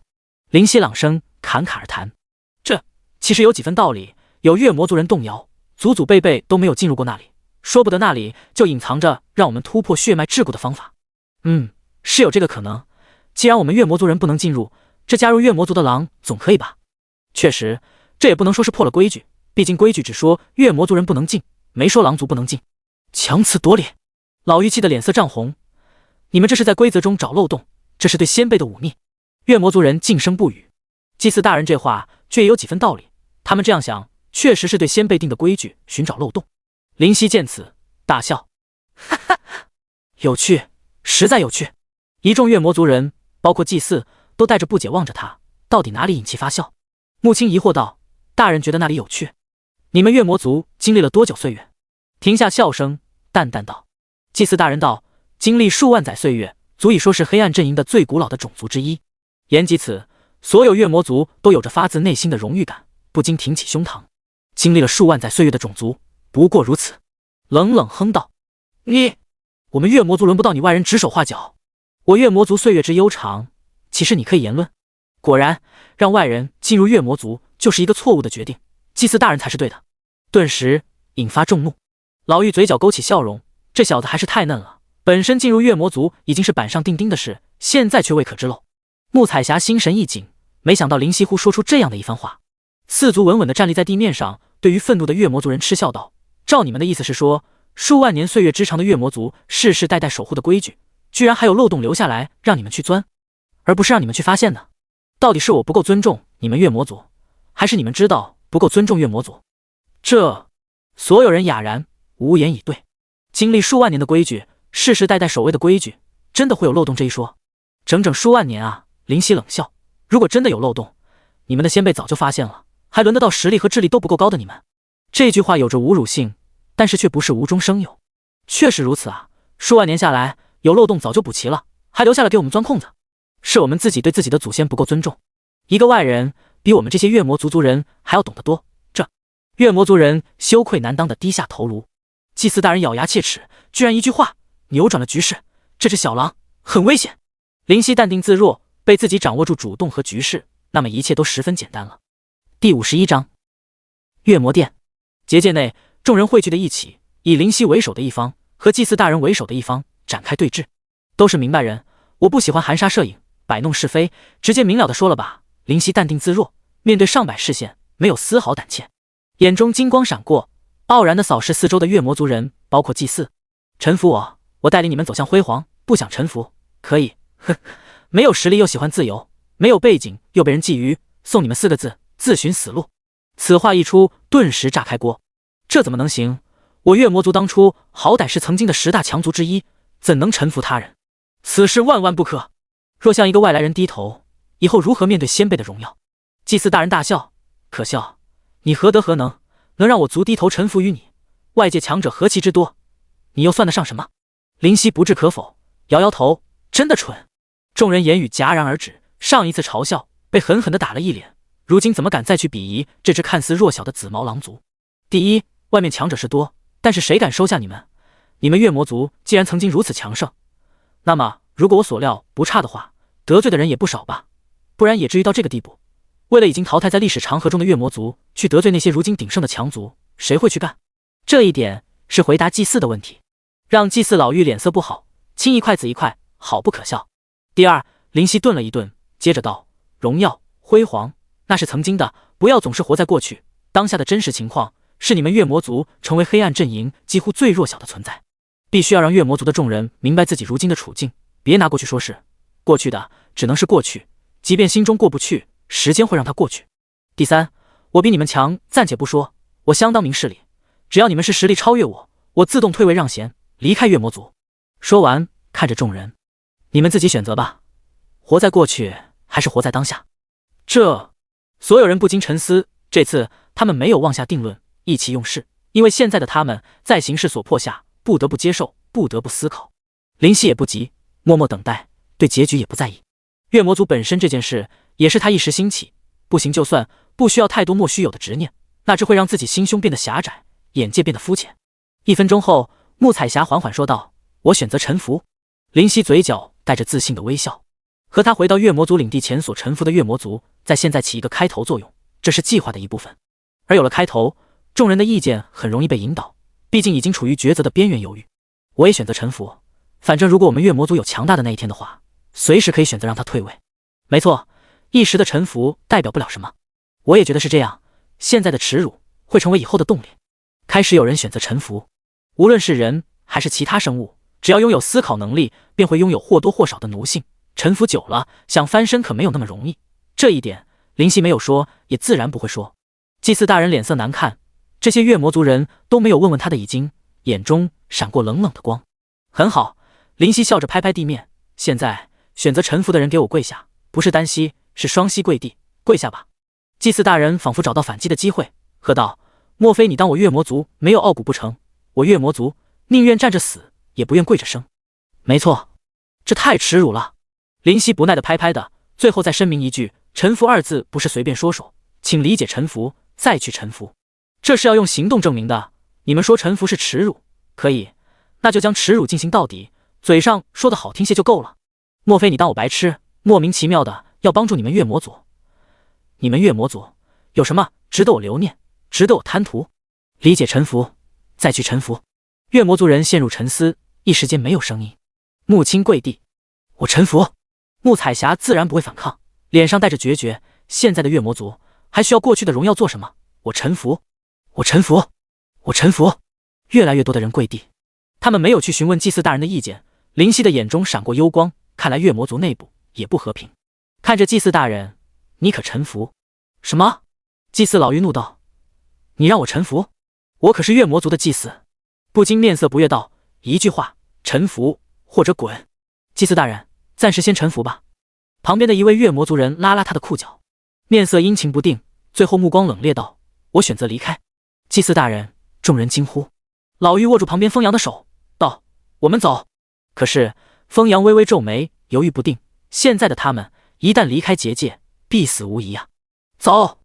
A: 林夕朗声侃侃而谈，这其实有几分道理，有月魔族人动摇，祖祖辈辈都没有进入过那里，说不得那里就隐藏着让我们突破血脉桎梏的方法。是有这个可能。既然我们月魔族人不能进入，这加入月魔族的狼总可以吧？确实，这也不能说是破了规矩，毕竟规矩只说月魔族人不能进，没说狼族不能进。强词夺理！老妪气的脸色涨红。你们这是在规则中找漏洞，这是对先辈的忤逆。月魔族人静声不语。祭祀大人这话却也有几分道理，他们这样想，确实是对先辈定的规矩寻找漏洞。林夕见此大笑，哈哈，有趣，实在有趣。一众月魔族人，包括祭祀，都带着不解望着他，到底哪里引起发笑？木青疑惑道：“大人觉得那里有趣？你们月魔族经历了多久岁月？”停下笑声，淡淡道：“祭祀大人道，经历数万载岁月，足以说是黑暗阵营的最古老的种族之一。”言及此，所有月魔族都有着发自内心的荣誉感，不禁挺起胸膛。经历了数万载岁月的种族，不过如此。冷冷哼道：“我们月魔族轮不到你外人指手画脚。我月魔族岁月之悠长，岂是你可以言论？果然，让外人进入月魔族就是一个错误的决定，祭祀大人才是对的。”顿时引发众怒。老妪嘴角勾起笑容，这小子还是太嫩了，本身进入月魔族已经是板上钉钉的事，现在却未可知漏。穆彩霞心神一紧，没想到林西乎说出这样的一番话。四足稳稳地站立在地面上，对于愤怒的月魔族人嗤笑道：“照你们的意思是说，数万年岁月之长的月魔族世世代代守护的规矩，居然还有漏洞留下来让你们去钻，而不是让你们去发现的？到底是我不够尊重你们月魔族，还是你们知道不够尊重月魔族？”所有人哑然无言以对。经历数万年的规矩，世世代代守卫的规矩，真的会有漏洞这一说？整整数万年啊！林夕冷笑，如果真的有漏洞，你们的先辈早就发现了，还轮得到实力和智力都不够高的你们？这句话有着侮辱性，但是却不是无中生有。确实如此啊，数万年下来，有漏洞早就补齐了，还留下了给我们钻空子。是我们自己对自己的祖先不够尊重。一个外人比我们这些月魔族人还要懂得多。这月魔族人羞愧难当的低下头颅。祭祀大人咬牙切齿，居然一句话扭转了局势，这只小狼很危险。林夕淡定自若，被自己掌握住主动和局势，那么一切都十分简单了。第51章月魔殿。结界内，众人汇聚的一起，以林夕为首的一方和祭祀大人为首的一方展开对峙。都是明白人，我不喜欢含沙射影，摆弄是非，直接明了的说了吧。林夕淡定自若，面对上百视线，没有丝毫胆怯，眼中金光闪过，傲然的扫视四周的月魔族人，包括祭祀。臣服我带领你们走向辉煌，不想臣服，可以，没有实力又喜欢自由，没有背景又被人觊觎，送你们4个字：自寻死路。此话一出，顿时炸开锅。这怎么能行？我月魔族当初好歹是曾经的10大强族之一，怎能臣服他人？此事万万不可！若向一个外来人低头，以后如何面对先辈的荣耀？祭祀大人大笑，可笑，你何德何能，能让我族低头臣服于你？外界强者何其之多，你又算得上什么？林夕不置可否，摇摇头，真的蠢。众人言语戛然而止，上一次嘲笑被狠狠地打了一脸，如今怎么敢再去鄙夷这只看似弱小的紫毛狼族？第一，外面强者是多，但是谁敢收下你们？你们月魔族既然曾经如此强盛，那么如果我所料不差的话，得罪的人也不少吧，不然也至于到这个地步。为了已经淘汰在历史长河中的月魔族，去得罪那些如今鼎盛的强族，谁会去干？这一点是回答祭祀的问题，让祭祀老妪脸色不好，青一块紫一块，好不可笑。第二，林夕顿了一顿，接着道：荣耀辉煌那是曾经的，不要总是活在过去，当下的真实情况是你们月魔族成为黑暗阵营几乎最弱小的存在，必须要让月魔族的众人明白自己如今的处境，别拿过去说事，过去的只能是过去，即便心中过不去，时间会让它过去。第三，我比你们强暂且不说，我相当明事理，只要你们是实力超越我，我自动退位让贤，离开月魔族。说完，看着众人，你们自己选择吧，活在过去还是活在当下？所有人不禁沉思，这次他们没有妄下定论，意气用事，因为现在的他们在形势所迫下，不得不接受，不得不思考。林夕也不急，默默等待，对结局也不在意。月魔族本身这件事也是他一时兴起，不行就算，不需要太多莫须有的执念，那只会让自己心胸变得狭窄，眼界变得肤浅。1分钟后，穆彩霞缓缓说道：我选择臣服。林夕嘴角带着自信的微笑，和他回到月魔族领地前所臣服的月魔族，在现在起一个开头作用，这是计划的一部分。而有了开头，众人的意见很容易被引导，毕竟已经处于抉择的边缘犹豫。我也选择臣服，反正如果我们月魔族有强大的那一天的话，随时可以选择让他退位。没错，一时的臣服代表不了什么。我也觉得是这样，现在的耻辱会成为以后的动力。开始有人选择臣服，无论是人还是其他生物，只要拥有思考能力，便会拥有或多或少的奴性。臣服久了，想翻身可没有那么容易。这一点，林夕没有说，也自然不会说。祭祀大人脸色难看，这些月魔族人都没有问他的已经，眼中闪过冷冷的光。很好，林夕笑着拍拍地面，现在选择臣服的人给我跪下，不是单膝，是双膝跪地，跪下吧。祭祀大人仿佛找到反击的机会，喝道：莫非你当我月魔族没有傲骨不成？我月魔族宁愿站着死，也不愿跪着生。没错，这太耻辱了。林夕不耐地拍拍的，最后再声明一句：臣服二字不是随便说说，请理解臣服，再去臣服，这是要用行动证明的。你们说臣服是耻辱，可以，那就将耻辱进行到底，嘴上说的好听些就够了。莫非你当我白痴，莫名其妙的要帮助你们月魔族？你们月魔族有什么值得我留念，值得我贪图？理解臣服，再去臣服。月魔族人陷入沉思，一时间没有声音。穆青跪地：我臣服。穆彩霞自然不会反抗，脸上带着决绝。现在的月魔族还需要过去的荣耀做什么？我臣服，我臣服，我臣服。越来越多的人跪地，他们没有去询问祭祀大人的意见。林夕的眼中闪过幽光，看来月魔族内部也不和平。看着祭祀大人，你可臣服？什么？祭祀老妪怒道：你让我臣服？我可是月魔族的祭祀。不禁面色不悦道：一句话，臣服或者滚。祭祀大人，暂时先臣服吧。旁边的一位月魔族人拉拉他的裤脚，面色阴晴不定，最后目光冷冽道：我选择离开。祭祀大人，众人惊呼。老妪握住旁边风扬的手道：我们走。可是风扬微微皱眉，犹豫不定。现在的他们一旦离开结界，必死无疑啊。走。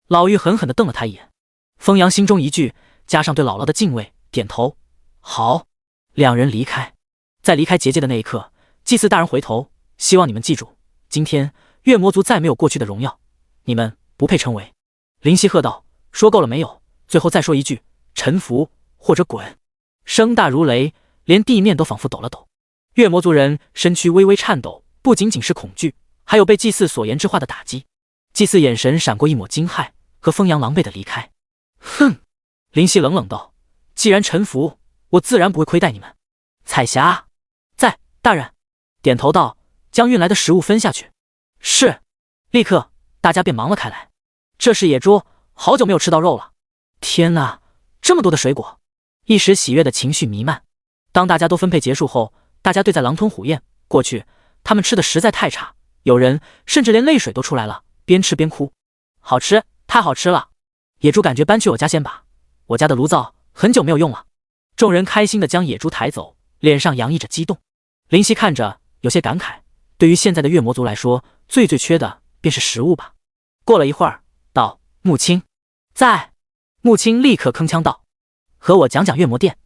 A: 老妪狠狠地瞪了他一眼。风扬心中一惧，加上对姥姥的敬畏，点头：好。两人离开。在离开结界的那一刻，祭祀大人回头：希望你们记住，今天月魔族再没有过去的荣耀，你们不配称为。林夕喝道：说够了没有？最后再说一句，臣服或者滚。声大如雷，连地面都仿佛抖了抖。月魔族人身躯微微颤抖，不仅仅是恐惧，还有被祭祀所言之话的打击。祭祀眼神闪过一抹惊骇，和风扬狼狈的离开。哼！林夕冷冷道：既然臣服，我自然不会亏待你们。彩霞在，大人。点头道：将运来的食物分下去。是。立刻大家便忙了开来。这是野猪，好久没有吃到肉了。天哪，这么多的水果！一时喜悦的情绪弥漫。当大家都分配结束后，大家对在狼吞虎咽。过去他们吃的实在太差，有人甚至连泪水都出来了，边吃边哭。好吃，太好吃了！野猪感觉搬去我家先吧，我家的炉灶很久没有用了。众人开心地将野猪抬走，脸上洋溢着激动。林夕看着有些感慨，对于现在的月魔族来说，最缺的便是食物吧。过了一会儿，道：穆青在。穆青立刻铿锵道：和我讲讲月魔殿。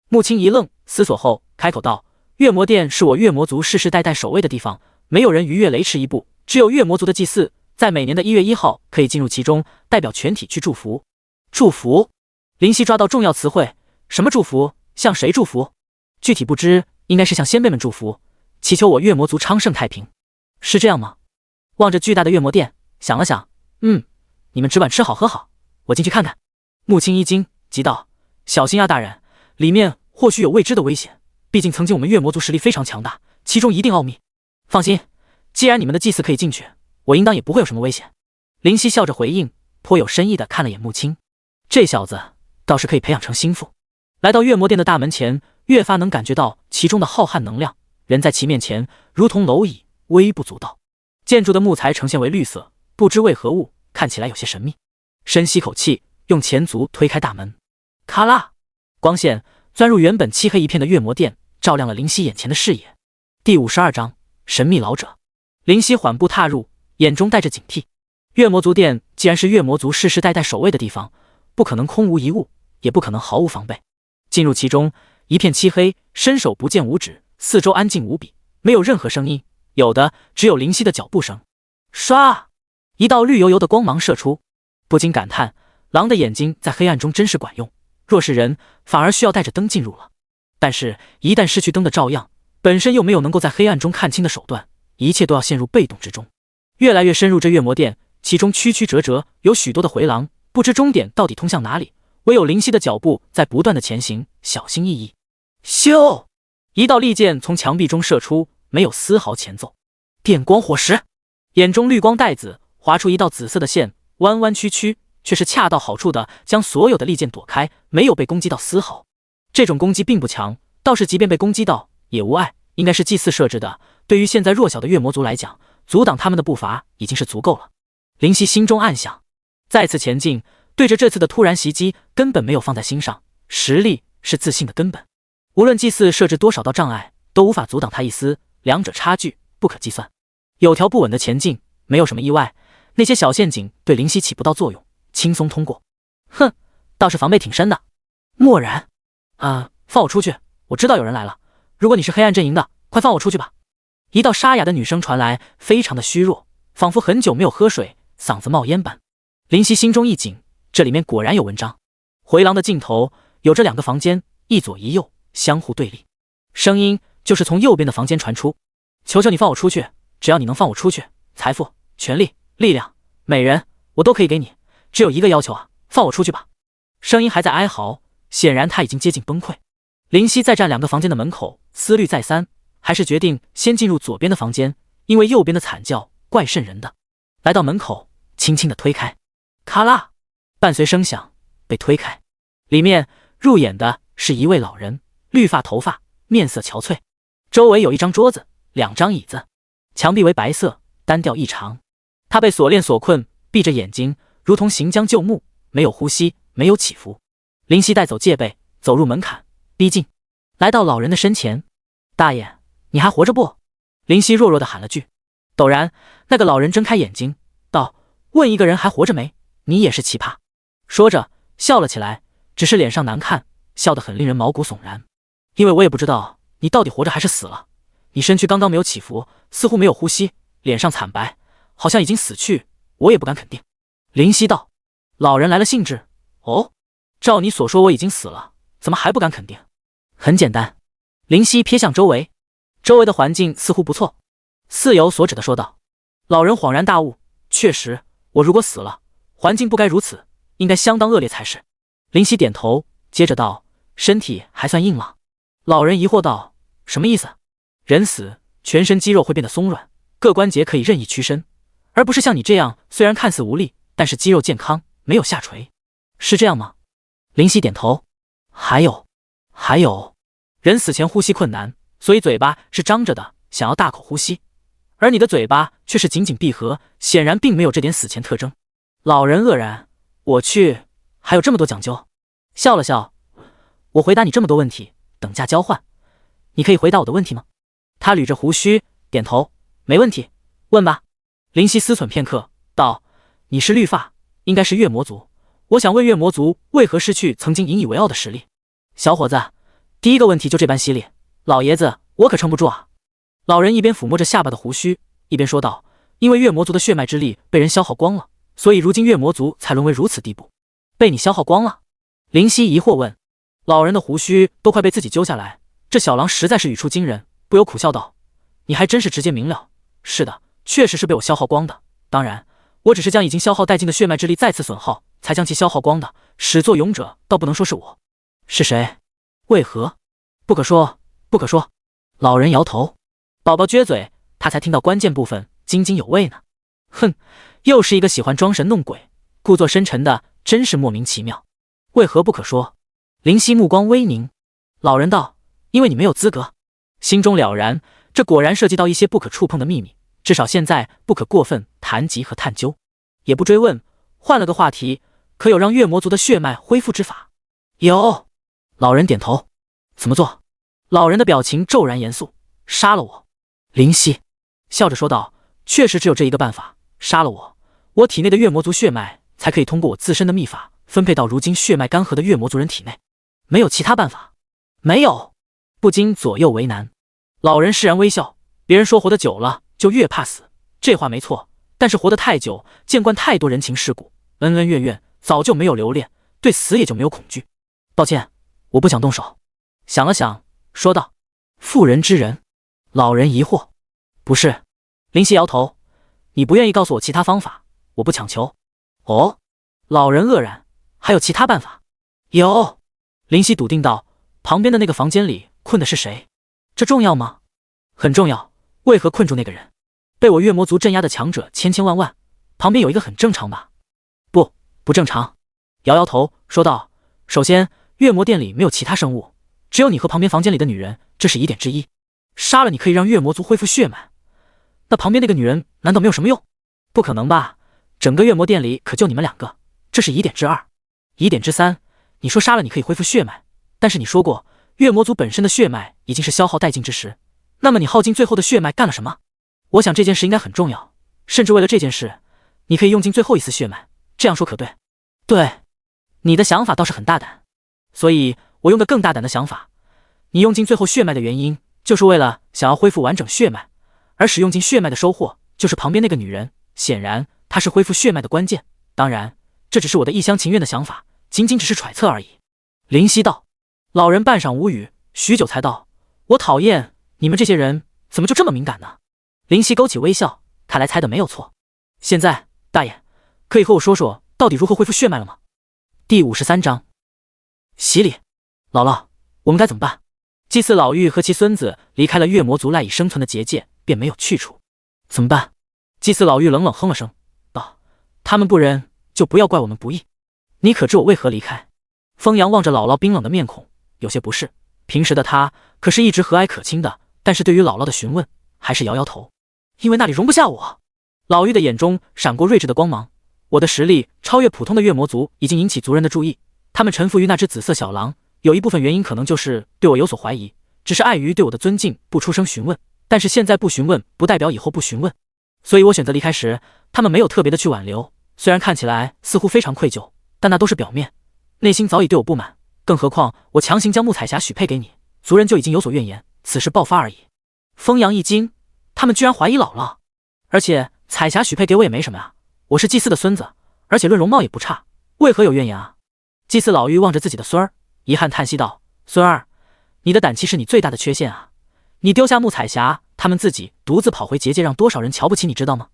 A: 穆青一愣，思索后开口道：月魔殿是我月魔族世世代代守卫的地方，没有人逾越雷池一步，只有月魔族的祭祀在每年的1月1号可以进入其中，代表全体去祝福。祝福？林夕抓到重要词汇，什么祝福？向谁祝福？具体不知，应该是向先辈们祝福，祈求我月魔族昌盛太平，是这样吗？望着巨大的月魔殿，想了想，你们只管吃好喝好，我进去看看。穆青一惊，急道：小心啊，大人，里面或许有未知的危险，毕竟曾经我们月魔族实力非常强大，其中一定奥秘。放心，既然你们的祭祀可以进去，我应当也不会有什么危险。林夕笑着回应，颇有深意地看了眼穆青，这小子倒是可以培养成心腹。来到月魔殿的大门前，越发能感觉到其中的浩瀚能量，人在其面前如同蝼蚁，微不足道。建筑的木材呈现为绿色，不知为何物，看起来有些神秘。深吸口气，用前足推开大门，咔啦，光线钻入原本漆黑一片的月魔殿，照亮了林夕眼前的视野。第52章神秘老者。林夕缓步踏入，眼中带着警惕。月魔族殿既然是月魔族世世代代守卫的地方，不可能空无一物，也不可能毫无防备。进入其中，一片漆黑，伸手不见五指，四周安静无比，没有任何声音，有的只有林夕的脚步声。唰，一道绿油油的光芒射出，不禁感叹，狼的眼睛在黑暗中真是管用，若是人，反而需要带着灯进入了。但是，一旦失去灯的照样，本身又没有能够在黑暗中看清的手段，一切都要陷入被动之中。越来越深入这月魔殿，其中曲曲折折，有许多的回廊，不知终点到底通向哪里。唯有灵犀的脚步在不断的前行，小心翼翼。咻！一道利剑从墙壁中射出，没有丝毫前奏。电光火石，眼中绿光带紫，划出一道紫色的线，弯弯曲曲，却是恰到好处的将所有的利剑躲开，没有被攻击到丝毫。这种攻击并不强，倒是即便被攻击到也无碍，应该是祭祀设置的。对于现在弱小的月魔族来讲，阻挡他们的步伐已经是足够了。灵犀心中暗想，再次前进，对着这次的突然袭击根本没有放在心上。实力是自信的根本，无论祭祀设置多少道障碍，都无法阻挡他一丝，两者差距不可计算。有条不紊的前进，没有什么意外，那些小陷阱对灵犀起不到作用，轻松通过。哼，倒是防备挺深的。默然，放我出去，我知道有人来了。如果你是黑暗阵营的，快放我出去吧。一道沙哑的女声传来，非常的虚弱，仿佛很久没有喝水，嗓子冒烟般。灵犀心中一紧，这里面果然有文章。回廊的尽头有着2个房间，一左一右，相互对立。声音就是从右边的房间传出：求求你放我出去，只要你能放我出去，财富、权力、力量、美人，我都可以给你，只有一个要求啊，放我出去吧。声音还在哀嚎，显然他已经接近崩溃。灵犀在站2个房间的门口，思虑再三，还是决定先进入左边的房间，因为右边的惨叫怪瘆人的。来到门口，轻轻的推开，咔啦，伴随声响被推开。里面入眼的是一位老人，绿发头发，面色憔悴。周围有一张桌子，2张椅子，墙壁为白色，单调异常。他被锁链所困，闭着眼睛，如同行将就木，没有呼吸，没有起伏。灵犀带走戒备，走入门槛，逼近，来到老人的身前。大爷，你还活着不？灵犀弱弱地喊了句。陡然，那个老人睁开眼睛，道：问一个人还活着没？你也是奇葩。说着笑了起来，只是脸上难看，笑得很令人毛骨悚然。因为我也不知道你到底活着还是死了。你身躯刚刚没有起伏，似乎没有呼吸，脸上惨白，好像已经死去，我也不敢肯定。灵犀道。老人来了兴致，哦，照你所说我已经死了，怎么还不敢肯定？很简单。灵犀瞥向周围，周围的环境似乎不错，似有所指的说道。老人恍然大悟，确实，我如果死了，环境不该如此，应该相当恶劣才是。灵犀点头，接着道：身体还算硬朗。老人疑惑道：什么意思？人死，全身肌肉会变得松软，各关节可以任意屈伸，而不是像你这样，虽然看似无力，但是肌肉健康，没有下垂，是这样吗？灵犀点头。还有，人死前呼吸困难，所以嘴巴是张着的，想要大口呼吸，而你的嘴巴却是紧紧闭合，显然并没有这点死前特征。老人愕然，我去，还有这么多讲究？笑了笑，我回答你这么多问题，等价交换，你可以回答我的问题吗？他捋着胡须，点头，没问题，问吧。灵犀思忖片刻，道：你是绿发，应该是月魔族，我想问月魔族为何失去曾经引以为傲的实力？小伙子，第一个问题就这般犀利，老爷子我可撑不住啊。老人一边抚摸着下巴的胡须，一边说道：因为月魔族的血脉之力被人消耗光了，所以如今月魔族才沦为如此地步。被你消耗光了？灵犀疑惑问。老人的胡须都快被自己揪下来，这小狼实在是语出惊人，不由苦笑道：你还真是直接明了。是的，确实是被我消耗光的，当然我只是将已经消耗殆尽的血脉之力再次损耗，才将其消耗光的，始作俑者倒不能说是我。是谁？为何？不可说，不可说。老人摇头。宝宝撅嘴，他才听到关键部分，津津有味呢。哼，又是一个喜欢装神弄鬼，故作深沉的，真是莫名其妙。为何不可说？灵犀目光微凝。老人道：因为你没有资格。心中了然，这果然涉及到一些不可触碰的秘密，至少现在不可过分谈及和探究。也不追问，换了个话题，可有让月魔族的血脉恢复之法？有。老人点头。怎么做？老人的表情骤然严肃。杀了我。灵犀笑着说道：确实只有这一个办法，杀了我，我体内的月魔族血脉才可以通过我自身的秘法分配到如今血脉干涸的月魔族人体内。没有其他办法？没有。不禁左右为难。老人释然微笑，别人说活得久了就越怕死，这话没错，但是活得太久，见惯太多人情世故，恩恩怨怨，早就没有留恋，对死也就没有恐惧。抱歉，我不想动手。想了想，说道：“妇人之仁。”老人疑惑：“不是？”林夕摇头：“你不愿意告诉我其他方法，我不强求。”哦，老人愕然：“还有其他办法？”有。林夕笃定道：“旁边的那个房间里困的是谁？这重要吗？”很重要。为何困住那个人？被我月魔族镇压的强者千千万万，旁边有一个很正常吧？不正常。摇摇头说道：“首先，月魔殿里没有其他生物，只有你和旁边房间里的女人，这是疑点之一。杀了你可以让月魔族恢复血脉，那旁边那个女人难道没有什么用？不可能吧？整个月魔殿里可就你们两个，这是疑点之二。疑点之三，你说杀了你可以恢复血脉，但是你说过月魔族本身的血脉已经是消耗殆尽之时，那么你耗尽最后的血脉干了什么？我想这件事应该很重要，甚至为了这件事，你可以用尽最后一丝血脉。这样说可对？对，你的想法倒是很大胆，所以我用个更大胆的想法。你用尽最后血脉的原因，就是为了想要恢复完整血脉，而使用尽血脉的收获，就是旁边那个女人。显然，她是恢复血脉的关键。当然，这只是我的一厢情愿的想法，仅仅只是揣测而已。林夕道。老人半晌无语，许久才道：“我讨厌你们这些人，怎么就这么敏感呢？”林夕勾起微笑，看来猜的没有错。现在，大爷，可以和我说说到底如何恢复血脉了吗？第53章，洗礼。姥姥，我们该怎么办？祭祀老妪和其孙子离开了月魔族赖以生存的结界，便没有去处。怎么办？祭祀老妪冷冷哼了声，道：“他们不仁，就不要怪我们不义。你可知我为何离开？”风扬望着姥姥冰冷的面孔，有些不适。平时的他可是一直和蔼可亲的，但是对于姥姥的询问，还是摇摇头。因为那里容不下我。老妪的眼中闪过睿智的光芒。我的实力超越普通的月魔族，已经引起族人的注意。他们臣服于那只紫色小狼，有一部分原因可能就是对我有所怀疑，只是碍于对我的尊敬，不出声询问。但是现在不询问，不代表以后不询问。所以我选择离开时，他们没有特别的去挽留。虽然看起来似乎非常愧疚，但那都是表面，内心早已对我不满。更何况我强行将穆彩霞许配给你，族人就已经有所怨言，此事爆发而已。风扬一惊，他们居然怀疑姥姥，而且彩霞许配给我也没什么啊，我是祭祀的孙子，而且论容貌也不差，为何有怨言啊？祭祀老妪望着自己的孙儿，遗憾叹息道：“孙儿，你的胆气是你最大的缺陷啊！你丢下穆彩霞，他们自己独自跑回结界，让多少人瞧不起，你知道吗？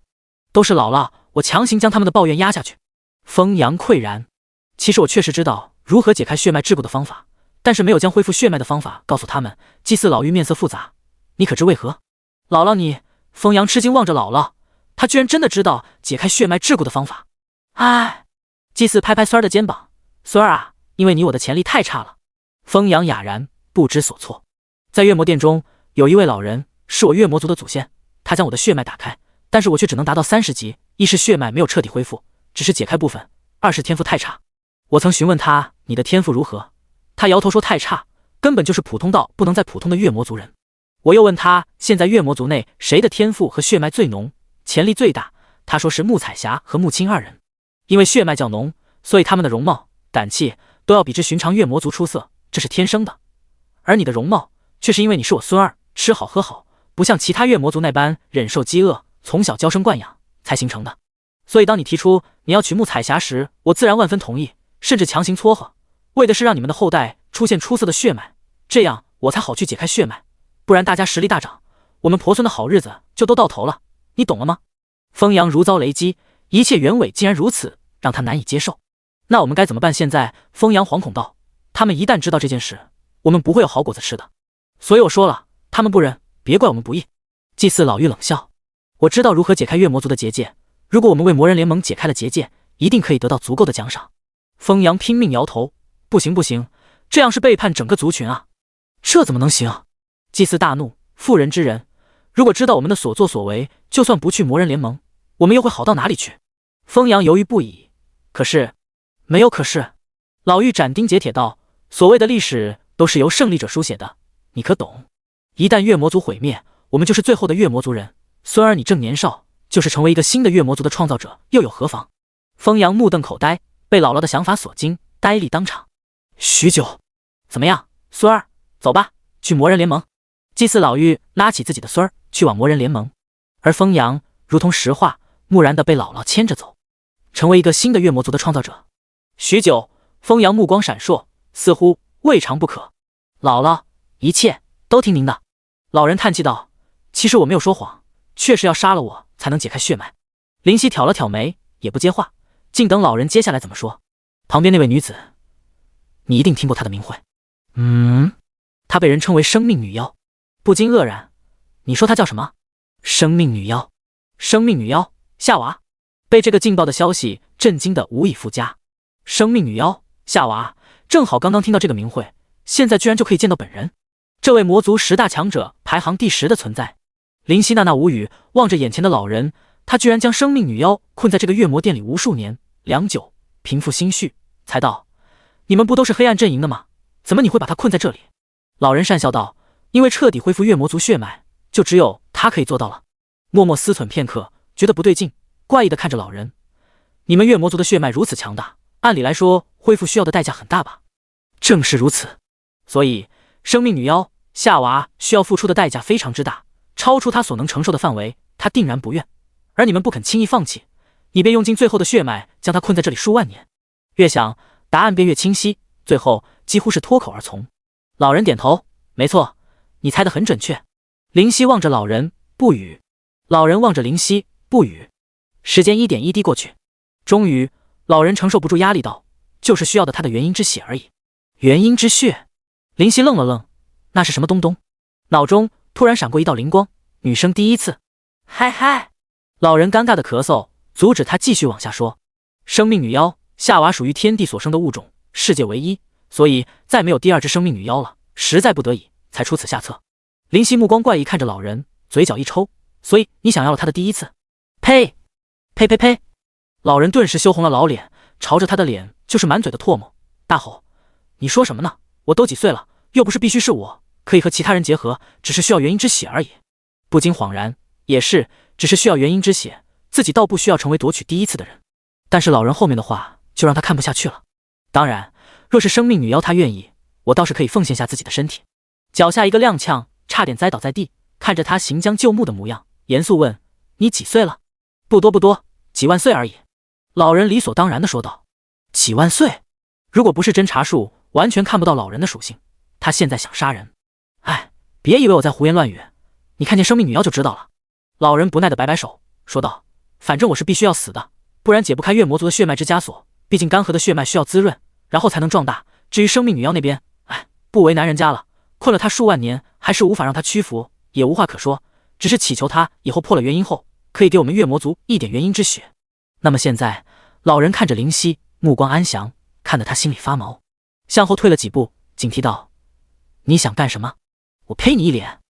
A: 都是姥姥，我强行将他们的抱怨压下去。”风扬喟然，其实我确实知道如何解开血脉桎梏的方法，但是没有将恢复血脉的方法告诉他们。祭祀老妪面色复杂，你可知为何？姥姥你……风扬吃惊望着姥姥，他居然真的知道解开血脉桎梏的方法。唉，祭祀拍拍孙儿的肩膀，孙儿啊，因为你我的潜力太差了。风扬哑然不知所措。在月魔殿中，有一位老人是我月魔族的祖先，他将我的血脉打开，但是我却只能达到30级，一是血脉没有彻底恢复，只是解开部分，二是天赋太差。我曾询问他你的天赋如何，他摇头说太差，根本就是普通到不能再普通的月魔族人。我又问他现在月魔族内谁的天赋和血脉最浓，潜力最大，他说是穆彩霞和穆青二人。因为血脉较浓，所以他们的容貌、胆气都要比之寻常月魔族出色，这是天生的。而你的容貌却是因为你是我孙儿，吃好喝好，不像其他月魔族那般忍受饥饿，从小娇生惯养才形成的。所以当你提出你要娶穆彩霞时，我自然万分同意，甚至强行撮合，为的是让你们的后代出现出色的血脉，这样我才好去解开血脉，不然大家实力大涨，我们婆孙的好日子就都到头了，你懂了吗？风扬如遭雷击，一切原委竟然如此，让他难以接受。那我们该怎么办？现在风扬惶恐道，他们一旦知道这件事，我们不会有好果子吃的。所以我说了，他们不仁，别怪我们不义。祭祀老妪冷笑，我知道如何解开月魔族的结界，如果我们为魔人联盟解开了结界，一定可以得到足够的奖赏。风扬拼命摇头，不行不行，这样是背叛整个族群啊，这怎么能行？祭祀大怒，妇人之仁，如果知道我们的所作所为，就算不去魔人联盟，我们又会好到哪里去？风扬犹豫不已，可是没有可是。老妪斩钉截铁道，所谓的历史都是由胜利者书写的，你可懂？一旦月魔族毁灭，我们就是最后的月魔族人。孙儿你正年少，就是成为一个新的月魔族的创造者，又有何妨？风扬目瞪口呆，被姥姥的想法所惊，呆立当场。许久，怎么样，孙儿，走吧，去魔人联盟。祭祀老妪拉起自己的孙儿去往魔人联盟，而风扬如同石化，木然地被姥姥牵着走，成为一个新的月魔族的创造者。许久，风扬目光闪烁，似乎未尝不可。姥姥，一切都听您的。老人叹气道：“其实我没有说谎，确实要杀了我才能解开血脉。”林夕挑了挑眉，也不接话，静等老人接下来怎么说。旁边那位女子，你一定听过她的名讳。她被人称为生命女妖。不禁愕然，你说她叫什么？生命女妖？生命女妖夏娃？被这个劲爆的消息震惊得无以复加。生命女妖夏娃，正好刚刚听到这个名讳，现在居然就可以见到本人。这位魔族10大强者排行第10的存在。林夕娜无语，望着眼前的老人，他居然将生命女妖困在这个月魔殿里无数年。良久，平复心绪，才道：“你们不都是黑暗阵营的吗？怎么你会把她困在这里？”老人讪笑道：“因为彻底恢复月魔族血脉，就只有他可以做到了。”默默思忖片刻，觉得不对劲，怪异的看着老人：“你们月魔族的血脉如此强大，按理来说恢复需要的代价很大吧？”正是如此，所以生命女妖夏娃需要付出的代价非常之大，超出他所能承受的范围，他定然不愿。而你们不肯轻易放弃，你便用尽最后的血脉将他困在这里数万年。越想，答案便越清晰，最后几乎是脱口而从。老人点头：“没错，你猜得很准确。”林夕望着老人，不语。老人望着林夕，不语。时间一点一滴过去，终于，老人承受不住压力道：“就是需要的他的元婴之血而已。”元婴之血？林夕愣了愣，那是什么东东？脑中突然闪过一道灵光，女生第一次。嗨嗨！老人尴尬的咳嗽，阻止他继续往下说。生命女妖夏娃属于天地所生的物种，世界唯一，所以再没有第二只生命女妖了，实在不得已才出此下策。林夕目光怪异看着老人，嘴角一抽：“所以你想要了他的第一次？”呸！呸呸呸！老人顿时羞红了老脸，朝着他的脸就是满嘴的唾沫，大吼：“你说什么呢？我都几岁了，又不是必须是我，可以和其他人结合，只是需要元婴之血而已。”不禁恍然，也是，只是需要元婴之血，自己倒不需要成为夺取第一次的人。但是老人后面的话就让他看不下去了。当然，若是生命女妖她愿意，我倒是可以奉献下自己的身体。脚下一个踉跄，差点栽倒在地，看着他行将就木的模样，严肃问：“你几岁了？”“不多不多，几万岁而已。”老人理所当然地说道。“几万岁？”如果不是侦查术，完全看不到老人的属性。他现在想杀人。哎，别以为我在胡言乱语，你看见生命女妖就知道了。老人不耐地摆摆手，说道：“反正我是必须要死的，不然解不开月魔族的血脉之枷锁。毕竟干涸的血脉需要滋润，然后才能壮大。至于生命女妖那边，哎，不为难人家了。困了她数万年，还是无法让她屈服，也无话可说，只是祈求她以后破了元婴后，可以给我们月魔族一点元婴之血。”那么现在，老人看着林夕，目光安详，看得他心里发毛，向后退了几步，警惕道：“你想干什么？我呸你一脸！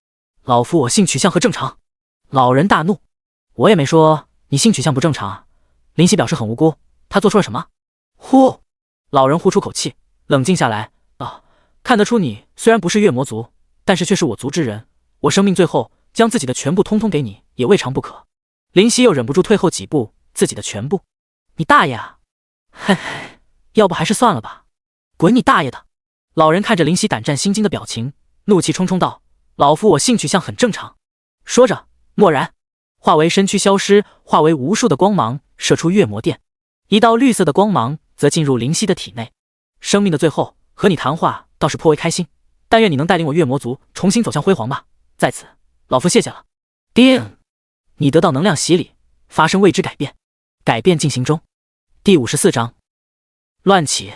A: 老夫我性取向和正常。”老人大怒：“我也没说你性取向不正常啊。”林夕表示很无辜，他做错了什么？呼！老人呼出口气，冷静下来道：“看得出你虽然不是月魔族，但是却是我族之人，我生命最后将自己的全部通通给你，也未尝不可。”林夕又忍不住退后几步，自己的全部？你大爷啊！嘿嘿，要不还是算了吧。滚你大爷的！老人看着林夕胆战心惊的表情，怒气冲冲道：“老夫我性取向很正常。”说着，蓦然化为身躯消失，化为无数的光芒射出月魔殿，一道绿色的光芒则进入林夕的体内。生命的最后，和你谈话倒是颇为开心，但愿你能带领我月魔族重新走向辉煌吧。在此，老夫谢谢了。叮！你得到能量洗礼，发生未知改变，改变进行中。第54章，乱起，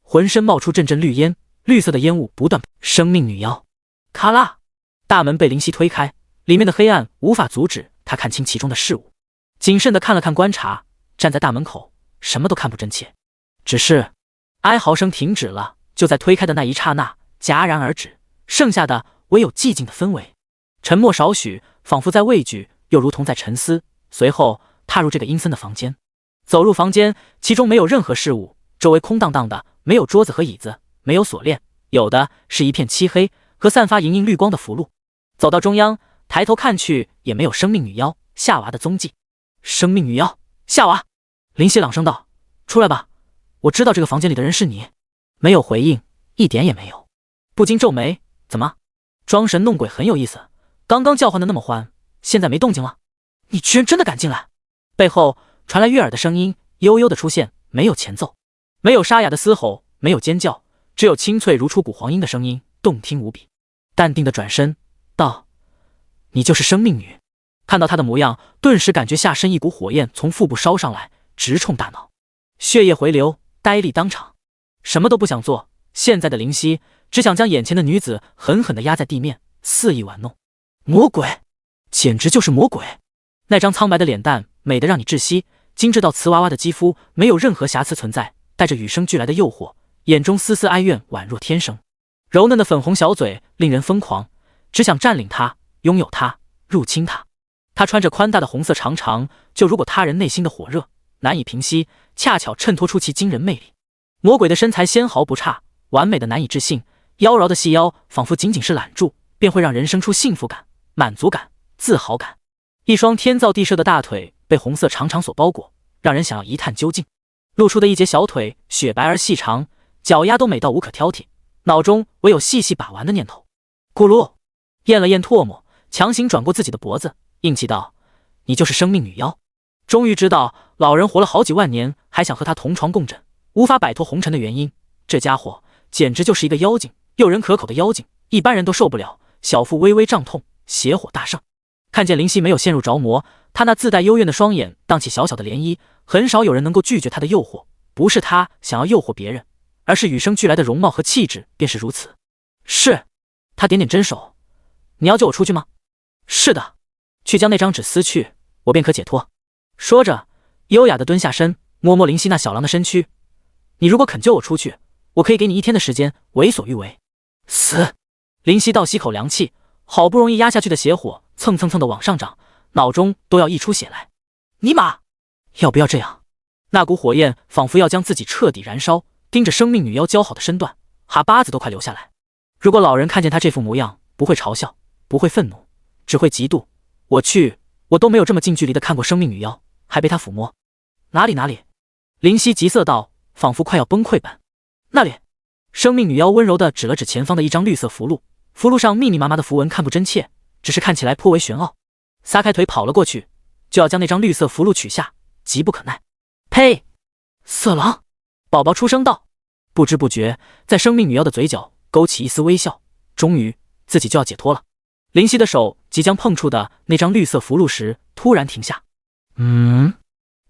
A: 浑身冒出阵阵绿烟，绿色的烟雾不断。生命女妖，咔啦！大门被林夕推开，里面的黑暗无法阻止他看清其中的事物。谨慎地看了看观察，站在大门口，什么都看不真切。只是哀嚎声停止了，就在推开的那一刹那戛然而止，剩下的唯有寂静的氛围。沉默少许，仿佛在畏惧，又如同在沉思。随后踏入这个阴森的房间。走入房间，其中没有任何事物，周围空荡荡的，没有桌子和椅子，没有锁链，有的是一片漆黑和散发莹莹绿光的符箓。走到中央，抬头看去，也没有生命女妖夏娃的踪迹。生命女妖夏娃，林夕朗声道：“出来吧，我知道这个房间里的人是你。”没有回应，一点也没有。不禁皱眉：怎么装神弄鬼很有意思，刚刚叫唤的那么欢，现在没动静了？你居然真的敢进来！背后传来悦耳的声音，悠悠的出现，没有前奏，没有沙哑的嘶吼，没有尖叫，只有清脆如出谷黄莺的声音，动听无比。淡定的转身道：“你就是生命女。”看到她的模样，顿时感觉下身一股火焰从腹部烧上来，直冲大脑，血液回流，呆立当场，什么都不想做。现在的灵犀只想将眼前的女子狠狠地压在地面，肆意玩弄。魔鬼，简直就是魔鬼！那张苍白的脸蛋美得让你窒息，精致到瓷娃娃的肌肤没有任何瑕疵存在，带着与生俱来的诱惑，眼中丝丝哀怨宛若天生。柔嫩的粉红小嘴令人疯狂，只想占领她，拥有她，入侵她。她穿着宽大的红色长裳，就如果他人内心的火热难以平息，恰巧衬托出其惊人魅力。魔鬼的身材纤毫不差，完美的难以置信，妖娆的细腰仿佛仅仅是揽住，便会让人生出幸福感、满足感、自豪感。一双天造地设的大腿被红色长裳所包裹，让人想要一探究竟。露出的一截小腿雪白而细长，脚丫都美到无可挑剔，脑中唯有细细把玩的念头。咕噜咽了咽唾沫，强行转过自己的脖子，硬气道：“你就是生命女妖。”终于知道老人活了好几万年，还想和他同床共枕，无法摆脱红尘的原因。这家伙简直就是一个妖精，诱人可口的妖精，一般人都受不了。小腹微微胀痛，邪火大盛。看见灵犀没有陷入着魔，他那自带幽怨的双眼荡起小小的涟漪。很少有人能够拒绝他的诱惑，不是他想要诱惑别人，而是与生俱来的容貌和气质便是如此。是，他点点真手。你要救我出去吗？是的，去将那张纸撕去，我便可解脱。说着，优雅地蹲下身，摸摸灵犀那小狼的身躯。你如果肯救我出去，我可以给你1天的时间，为所欲为。死！灵犀倒吸口凉气，好不容易压下去的邪火蹭蹭蹭地往上涨，脑中都要溢出血来。尼玛，要不要这样？那股火焰仿佛要将自己彻底燃烧，盯着生命女妖姣好的身段，哈巴子都快流下来。如果老人看见他这副模样，不会嘲笑，不会愤怒，只会嫉妒。我都没有这么近距离的看过生命女妖，还被她抚摸。哪里？灵犀急色道，仿佛快要崩溃般。那里！生命女妖温柔地指了指前方的一张绿色符箓，符箓上密密麻麻的符文看不真切，只是看起来颇为玄奥。撒开腿跑了过去，就要将那张绿色符箓取下，急不可耐。呸！色狼！宝宝出声道。不知不觉，在生命女妖的嘴角勾起一丝微笑，终于自己就要解脱了。灵犀的手即将碰触的那张绿色符箓时，突然停下。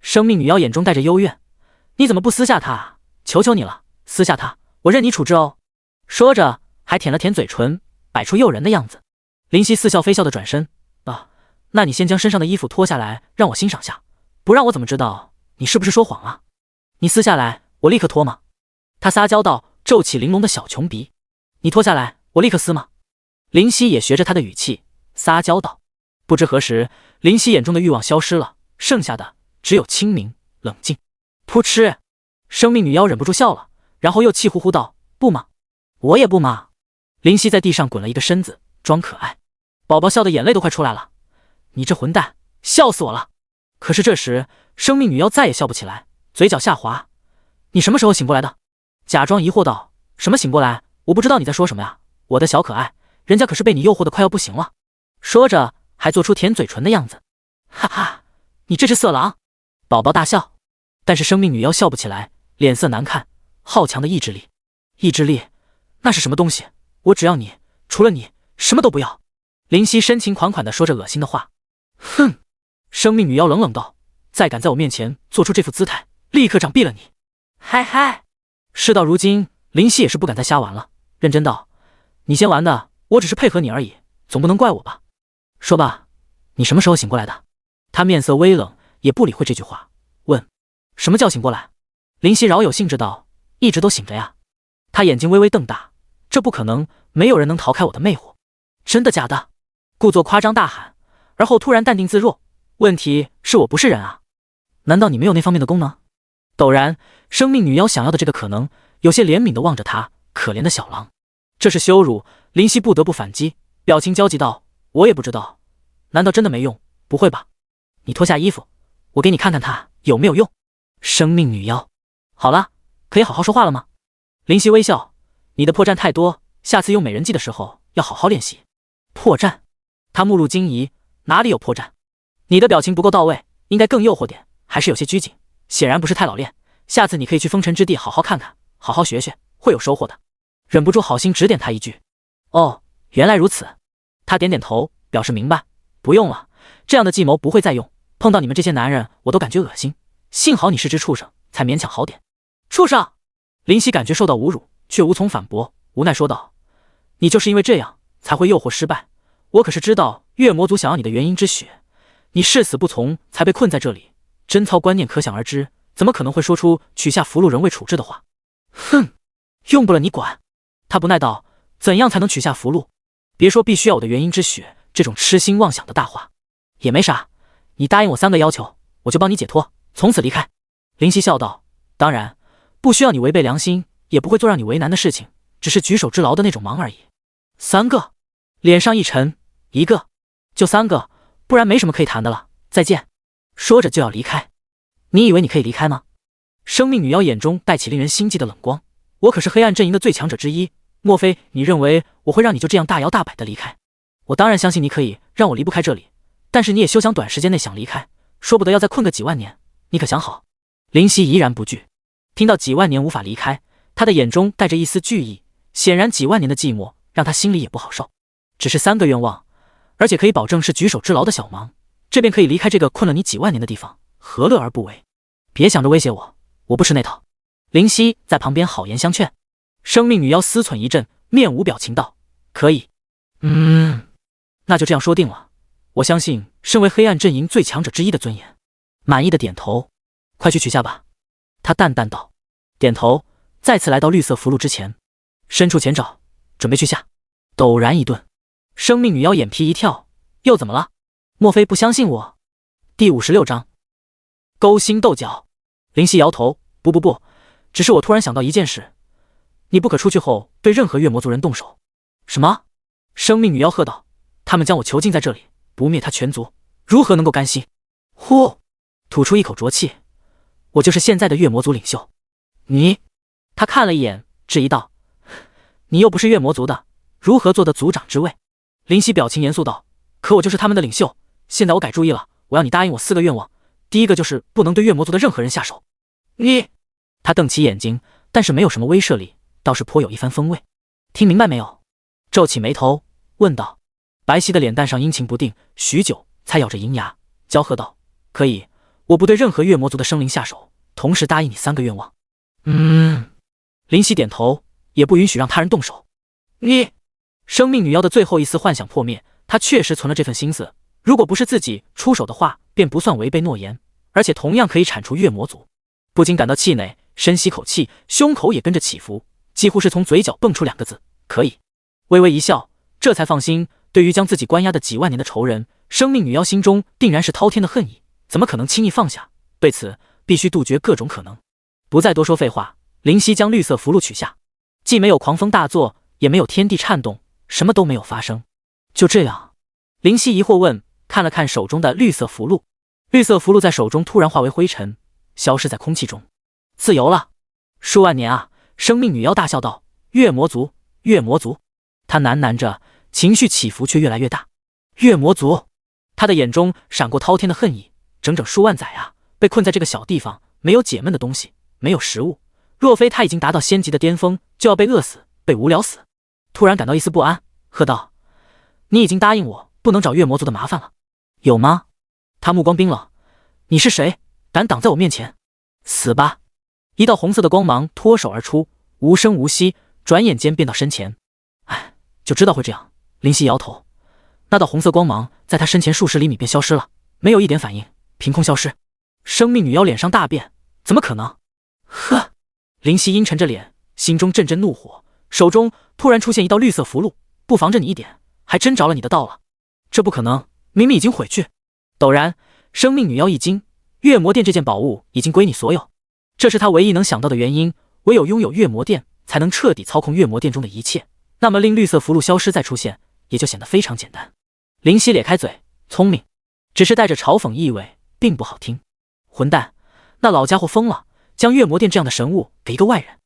A: 生命女妖眼中带着幽怨，你怎么不撕下它？求求你了，撕下它，我任你处置哦。说着还舔了舔嘴唇，摆出诱人的样子。灵犀似笑非笑的转身，那你先将身上的衣服脱下来让我欣赏下，不让我怎么知道你是不是说谎啊？你撕下来我立刻脱吗？他撒娇道，皱起玲珑的小琼鼻。你脱下来我立刻撕吗？灵犀也学着他的语气撒娇道。不知何时，灵犀眼中的欲望消失了，剩下的只有清明冷静。噗嗤！生命女妖忍不住笑了，然后又气呼呼道，不吗？我也不吗？灵犀在地上滚了一个身子，装可爱。宝宝笑得眼泪都快出来了。你这混蛋，笑死我了！可是这时，生命女妖再也笑不起来，嘴角下滑。你什么时候醒过来的？假装疑惑道。什么醒过来？我不知道你在说什么呀，我的小可爱，人家可是被你诱惑的快要不行了。说着还做出舔嘴唇的样子。哈哈，你这只色狼！宝宝大笑。但是生命女妖笑不起来，脸色难看。好强的意志力！意志力？那是什么东西？我只要你，除了你什么都不要。灵犀深情款款地说着恶心的话。哼！生命女妖冷冷道，再敢在我面前做出这副姿态，立刻掌毙了你！嗨嗨！事到如今，灵犀也是不敢再瞎玩了，认真道，你先玩的，我只是配合你而已，总不能怪我吧？说吧，你什么时候醒过来的？他面色微冷，也不理会这句话，问，什么叫醒过来？灵犀饶有兴致道，一直都醒着呀。他眼睛微微瞪大，这不可能，没有人能逃开我的魅惑。真的假的？故作夸张大喊，而后突然淡定自若，问题是我不是人啊？难道你没有那方面的功能？陡然，生命女妖想要的这个可能，有些怜悯地望着他，可怜的小狼。这是羞辱，灵犀不得不反击，表情焦急道，我也不知道，难道真的没用？不会吧？你脱下衣服，我给你看看它有没有用。生命女妖，好了，可以好好说话了吗？灵犀微笑，你的破绽太多，下次用美人计的时候要好好练习。破绽？他目露惊疑，哪里有破绽？你的表情不够到位，应该更诱惑点，还是有些拘谨，显然不是太老练。下次你可以去风尘之地好好看看，好好学学，会有收获的。忍不住好心指点他一句：“哦，原来如此。”他点点头，表示明白。不用了，这样的计谋不会再用。碰到你们这些男人，我都感觉恶心。幸好你是只畜生，才勉强好点。畜生！林夕感觉受到侮辱，却无从反驳，无奈说道：“你就是因为这样才会诱惑失败。我可是知道月魔族想要你的元婴之血，你誓死不从，才被困在这里。贞操观念可想而知，怎么可能会说出取下符箓仍未处置的话？”哼，用不了你管。他不耐道：“怎样才能取下符箓？别说必须要我的元婴之血这种痴心妄想的大话，也没啥。你答应我3个要求，我就帮你解脱，从此离开。”林夕笑道：“当然，不需要你违背良心，也不会做让你为难的事情，只是举手之劳的那种忙而已。”3个，脸上一沉，1个，就3个，不然没什么可以谈的了。再见。说着就要离开。你以为你可以离开吗？生命女妖眼中带起令人心悸的冷光。我可是黑暗阵营的最强者之一，莫非你认为我会让你就这样大摇大摆的离开？我当然相信你可以让我离不开这里，但是你也休想短时间内想离开，说不得要再困个几万年，你可想好？林夕怡然不惧，听到几万年无法离开，他的眼中带着一丝惧意，显然几万年的寂寞让他心里也不好受。只是3个愿望，而且可以保证是举手之劳的小忙，这便可以离开这个困了你几万年的地方，何乐而不为？别想着威胁我，我不吃那套。林夕在旁边好言相劝。生命女妖思忖一阵，面无表情道：“可以。那就这样说定了。我相信身为黑暗阵营最强者之一的尊严。”满意的点头。快去取下吧。他淡淡道。点头，再次来到绿色符箓之前，伸出前爪，准备去下。陡然一顿，生命女妖眼皮一跳，又怎么了？莫非不相信我？第56章，勾心斗角。林夕摇头：“不，只是我突然想到一件事，你不可出去后对任何月魔族人动手。”什么？生命女妖喝道：“他们将我囚禁在这里，不灭他全族，如何能够甘心？”呼，吐出一口浊气：“我就是现在的月魔族领袖。”你？他看了一眼，质疑道：“你又不是月魔族的，如何做得族长之位？”林夕表情严肃道：“可我就是他们的领袖。现在我改主意了，我要你答应我4个愿望。第一个就是不能对月魔族的任何人下手。”你？他瞪起眼睛，但是没有什么威慑力，倒是颇有一番风味。听明白没有？皱起眉头问道。白皙的脸蛋上阴晴不定，许久才咬着银牙，娇喝道：“可以，我不对任何月魔族的生灵下手，同时答应你3个愿望。”林夕点头，也不允许让他人动手。你？生命女妖的最后一丝幻想破灭，她确实存了这份心思，如果不是自己出手的话，便不算违背诺言，而且同样可以铲除月魔族。不禁感到气馁，深吸口气，胸口也跟着起伏，几乎是从嘴角蹦出2个字：“可以。”微微一笑，这才放心。对于将自己关押的几万年的仇人，生命女妖心中定然是滔天的恨意，怎么可能轻易放下？对此，必须杜绝各种可能。不再多说废话，林夕将绿色符箓取下，既没有狂风大作，也没有天地颤动，什么都没有发生。就这样，林夕疑惑问，看了看手中的绿色符箓，绿色符箓在手中突然化为灰尘，消失在空气中。自由了！数万年啊！生命女妖大笑道：“月魔族，月魔族！”她喃喃着，情绪起伏却越来越大。月魔族！她的眼中闪过滔天的恨意。整整数万载啊，被困在这个小地方，没有解闷的东西，没有食物。若非他已经达到仙级的巅峰，就要被饿死，被无聊死。突然感到一丝不安，喝道：“你已经答应我，不能找月魔族的麻烦了，有吗？”他目光冰冷：“你是谁？敢挡在我面前？死吧！”一道红色的光芒脱手而出，无声无息，转眼间便到身前。哎，就知道会这样。林夕摇头，那道红色光芒在他身前数十厘米便消失了，没有一点反应，凭空消失。生命女妖脸上大变，怎么可能？呵！林夕阴沉着脸，心中阵阵怒火，手中突然出现一道绿色符箓，不防着你一点，还真着了你的道了。这不可能，明明已经毁去。陡然，生命女妖一惊，月魔殿这件宝物已经归你所有。这是他唯一能想到的原因，唯有拥有月魔殿，才能彻底操控月魔殿中的一切。那么令绿色符箓消失再出现，也就显得非常简单。林夕咧开嘴，聪明，只是带着嘲讽意味，并不好听。混蛋，那老家伙疯了，将月魔殿这样的神物给一个外人。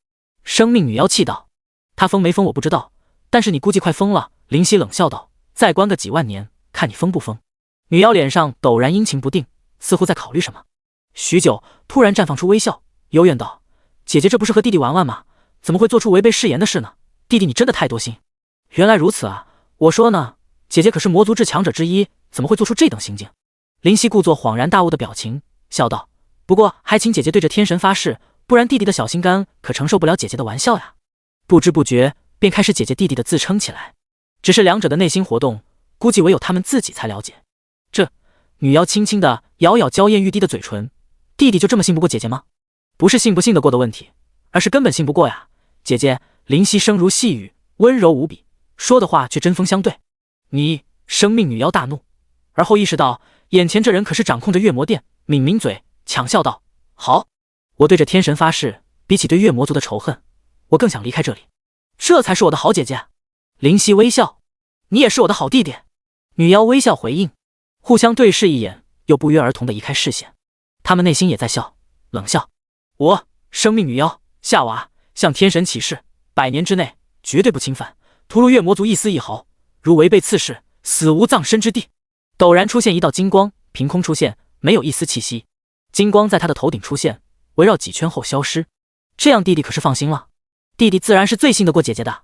A: 生命女妖气道：“他疯没疯我不知道，但是你估计快疯了。”林夕冷笑道：“再关个几万年，看你疯不疯。”女妖脸上陡然阴晴不定，似乎在考虑什么。许久，突然绽放出微笑，幽怨道：“姐姐这不是和弟弟玩玩吗？怎么会做出违背誓言的事呢？弟弟你真的太多心。原来如此啊，我说呢，姐姐可是魔族至强者之一，怎么会做出这等行径？林夕故作恍然大悟的表情，笑道：不过还请姐姐对着天神发誓，不然弟弟的小心肝可承受不了姐姐的玩笑呀。不知不觉便开始姐姐弟弟的自称起来，只是两者的内心活动，估计唯有他们自己才了解。这女妖轻轻地咬咬娇艳欲滴的嘴唇，弟弟就这么信不过姐姐吗？不是信不信得过的问题，而是根本信不过呀。姐姐，林夕声如细雨，温柔无比，说的话却针锋相对。你生命女妖大怒，而后意识到眼前这人可是掌控着月魔殿，抿抿嘴，抢笑道：好，我对着天神发誓，比起对月魔族的仇恨，我更想离开这里，这才是我的好姐姐。林夕微笑：你也是我的好弟弟。女妖微笑回应，互相对视一眼，又不约而同地移开视线。他们内心也在笑，冷笑：我生命女妖夏娃向天神起誓，100年之内绝对不侵犯，屠戮月魔族一丝一毫，如违背此誓，死无葬身之地。陡然出现一道金光，凭空出现，没有一丝气息。金光在他的头顶出现，围绕几圈后消失。这样弟弟可是放心了。弟弟自然是最信得过姐姐的。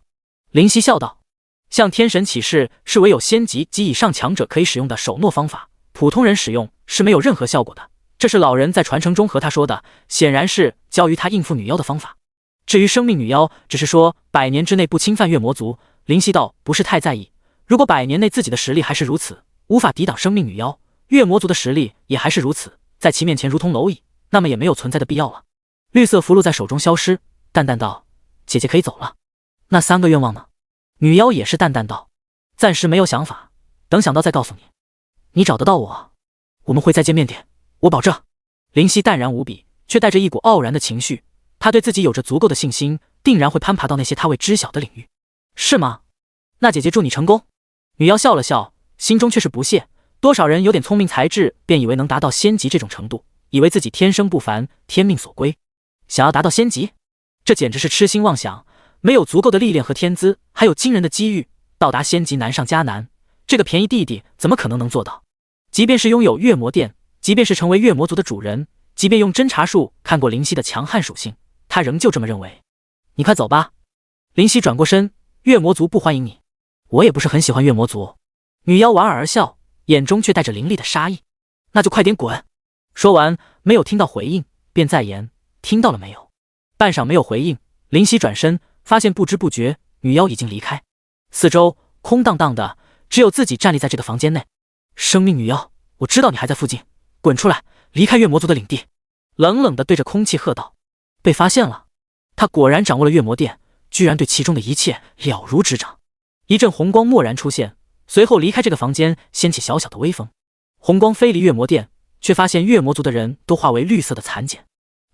A: 林夕笑道：向天神起誓是唯有仙级及以上强者可以使用的守诺方法，普通人使用是没有任何效果的。这是老人在传承中和他说的，显然是教于他应付女妖的方法。至于生命女妖，只是说100年之内不侵犯月魔族，林夕倒不是太在意。如果100年内自己的实力还是如此，无法抵挡生命女妖，月魔族的实力也还是如此，在其面前如同蝼蚁，那么也没有存在的必要了。绿色符箓在手中消失，淡淡道：姐姐可以走了。那3个愿望呢？女妖也是淡淡道：暂时没有想法，等想到再告诉你。你找得到我，我们会再见面点，我保证。林夕淡然无比，却带着一股傲然的情绪，他对自己有着足够的信心，定然会攀爬到那些他未知晓的领域。是吗？那姐姐祝你成功。女妖笑了笑，心中却是不屑。多少人有点聪明才智，便以为能达到仙级这种程度，以为自己天生不凡，天命所归。想要达到仙级，这简直是痴心妄想。没有足够的历练和天资，还有惊人的机遇，到达仙级难上加难。这个便宜弟弟怎么可能做到？即便是拥有月魔殿，即便是成为月魔族的主人，即便用侦查术看过林夕的强悍属性，他仍旧这么认为。你快走吧。林夕转过身，月魔族不欢迎你。我也不是很喜欢月魔族。女妖莞尔而笑，眼中却带着凌厉的杀意。那就快点滚。说完，没有听到回应，便再言：听到了没有？半晌没有回应，林夕转身，发现不知不觉女妖已经离开，四周空荡荡的，只有自己站立在这个房间内。生命女妖，我知道你还在附近，滚出来，离开月魔族的领地。冷冷地对着空气喝道。被发现了，他果然掌握了月魔殿，居然对其中的一切了如指掌。一阵红光蓦然出现，随后离开这个房间，掀起小小的微风。红光飞离月魔殿，却发现月魔族的人都化为绿色的残茧。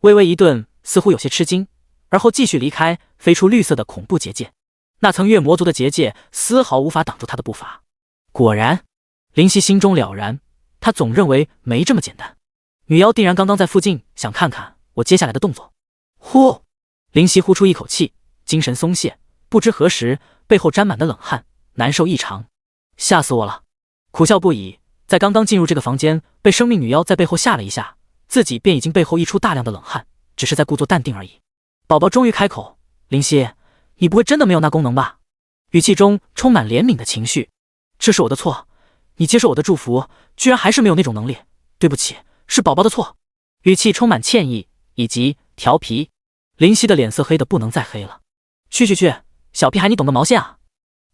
A: 微微一顿，似乎有些吃惊，而后继续离开，飞出绿色的恐怖结界。那层月魔族的结界丝毫无法挡住他的步伐。果然，林夕心中了然，他总认为没这么简单。女妖定然刚刚在附近，想看看我接下来的动作。呼！林夕呼出一口气，精神松懈，不知何时背后沾满的冷汗，难受异常。吓死我了！苦笑不已。在刚刚进入这个房间，被生命女妖在背后吓了一下，自己便已经背后溢出大量的冷汗，只是在故作淡定而已。宝宝终于开口：林夕，你不会真的没有那功能吧？语气中充满怜悯的情绪。这是我的错，你接受我的祝福，居然还是没有那种能力，对不起，是宝宝的错。语气充满歉意以及调皮。林夕的脸色黑得不能再黑了。去，小屁孩你懂个毛线啊！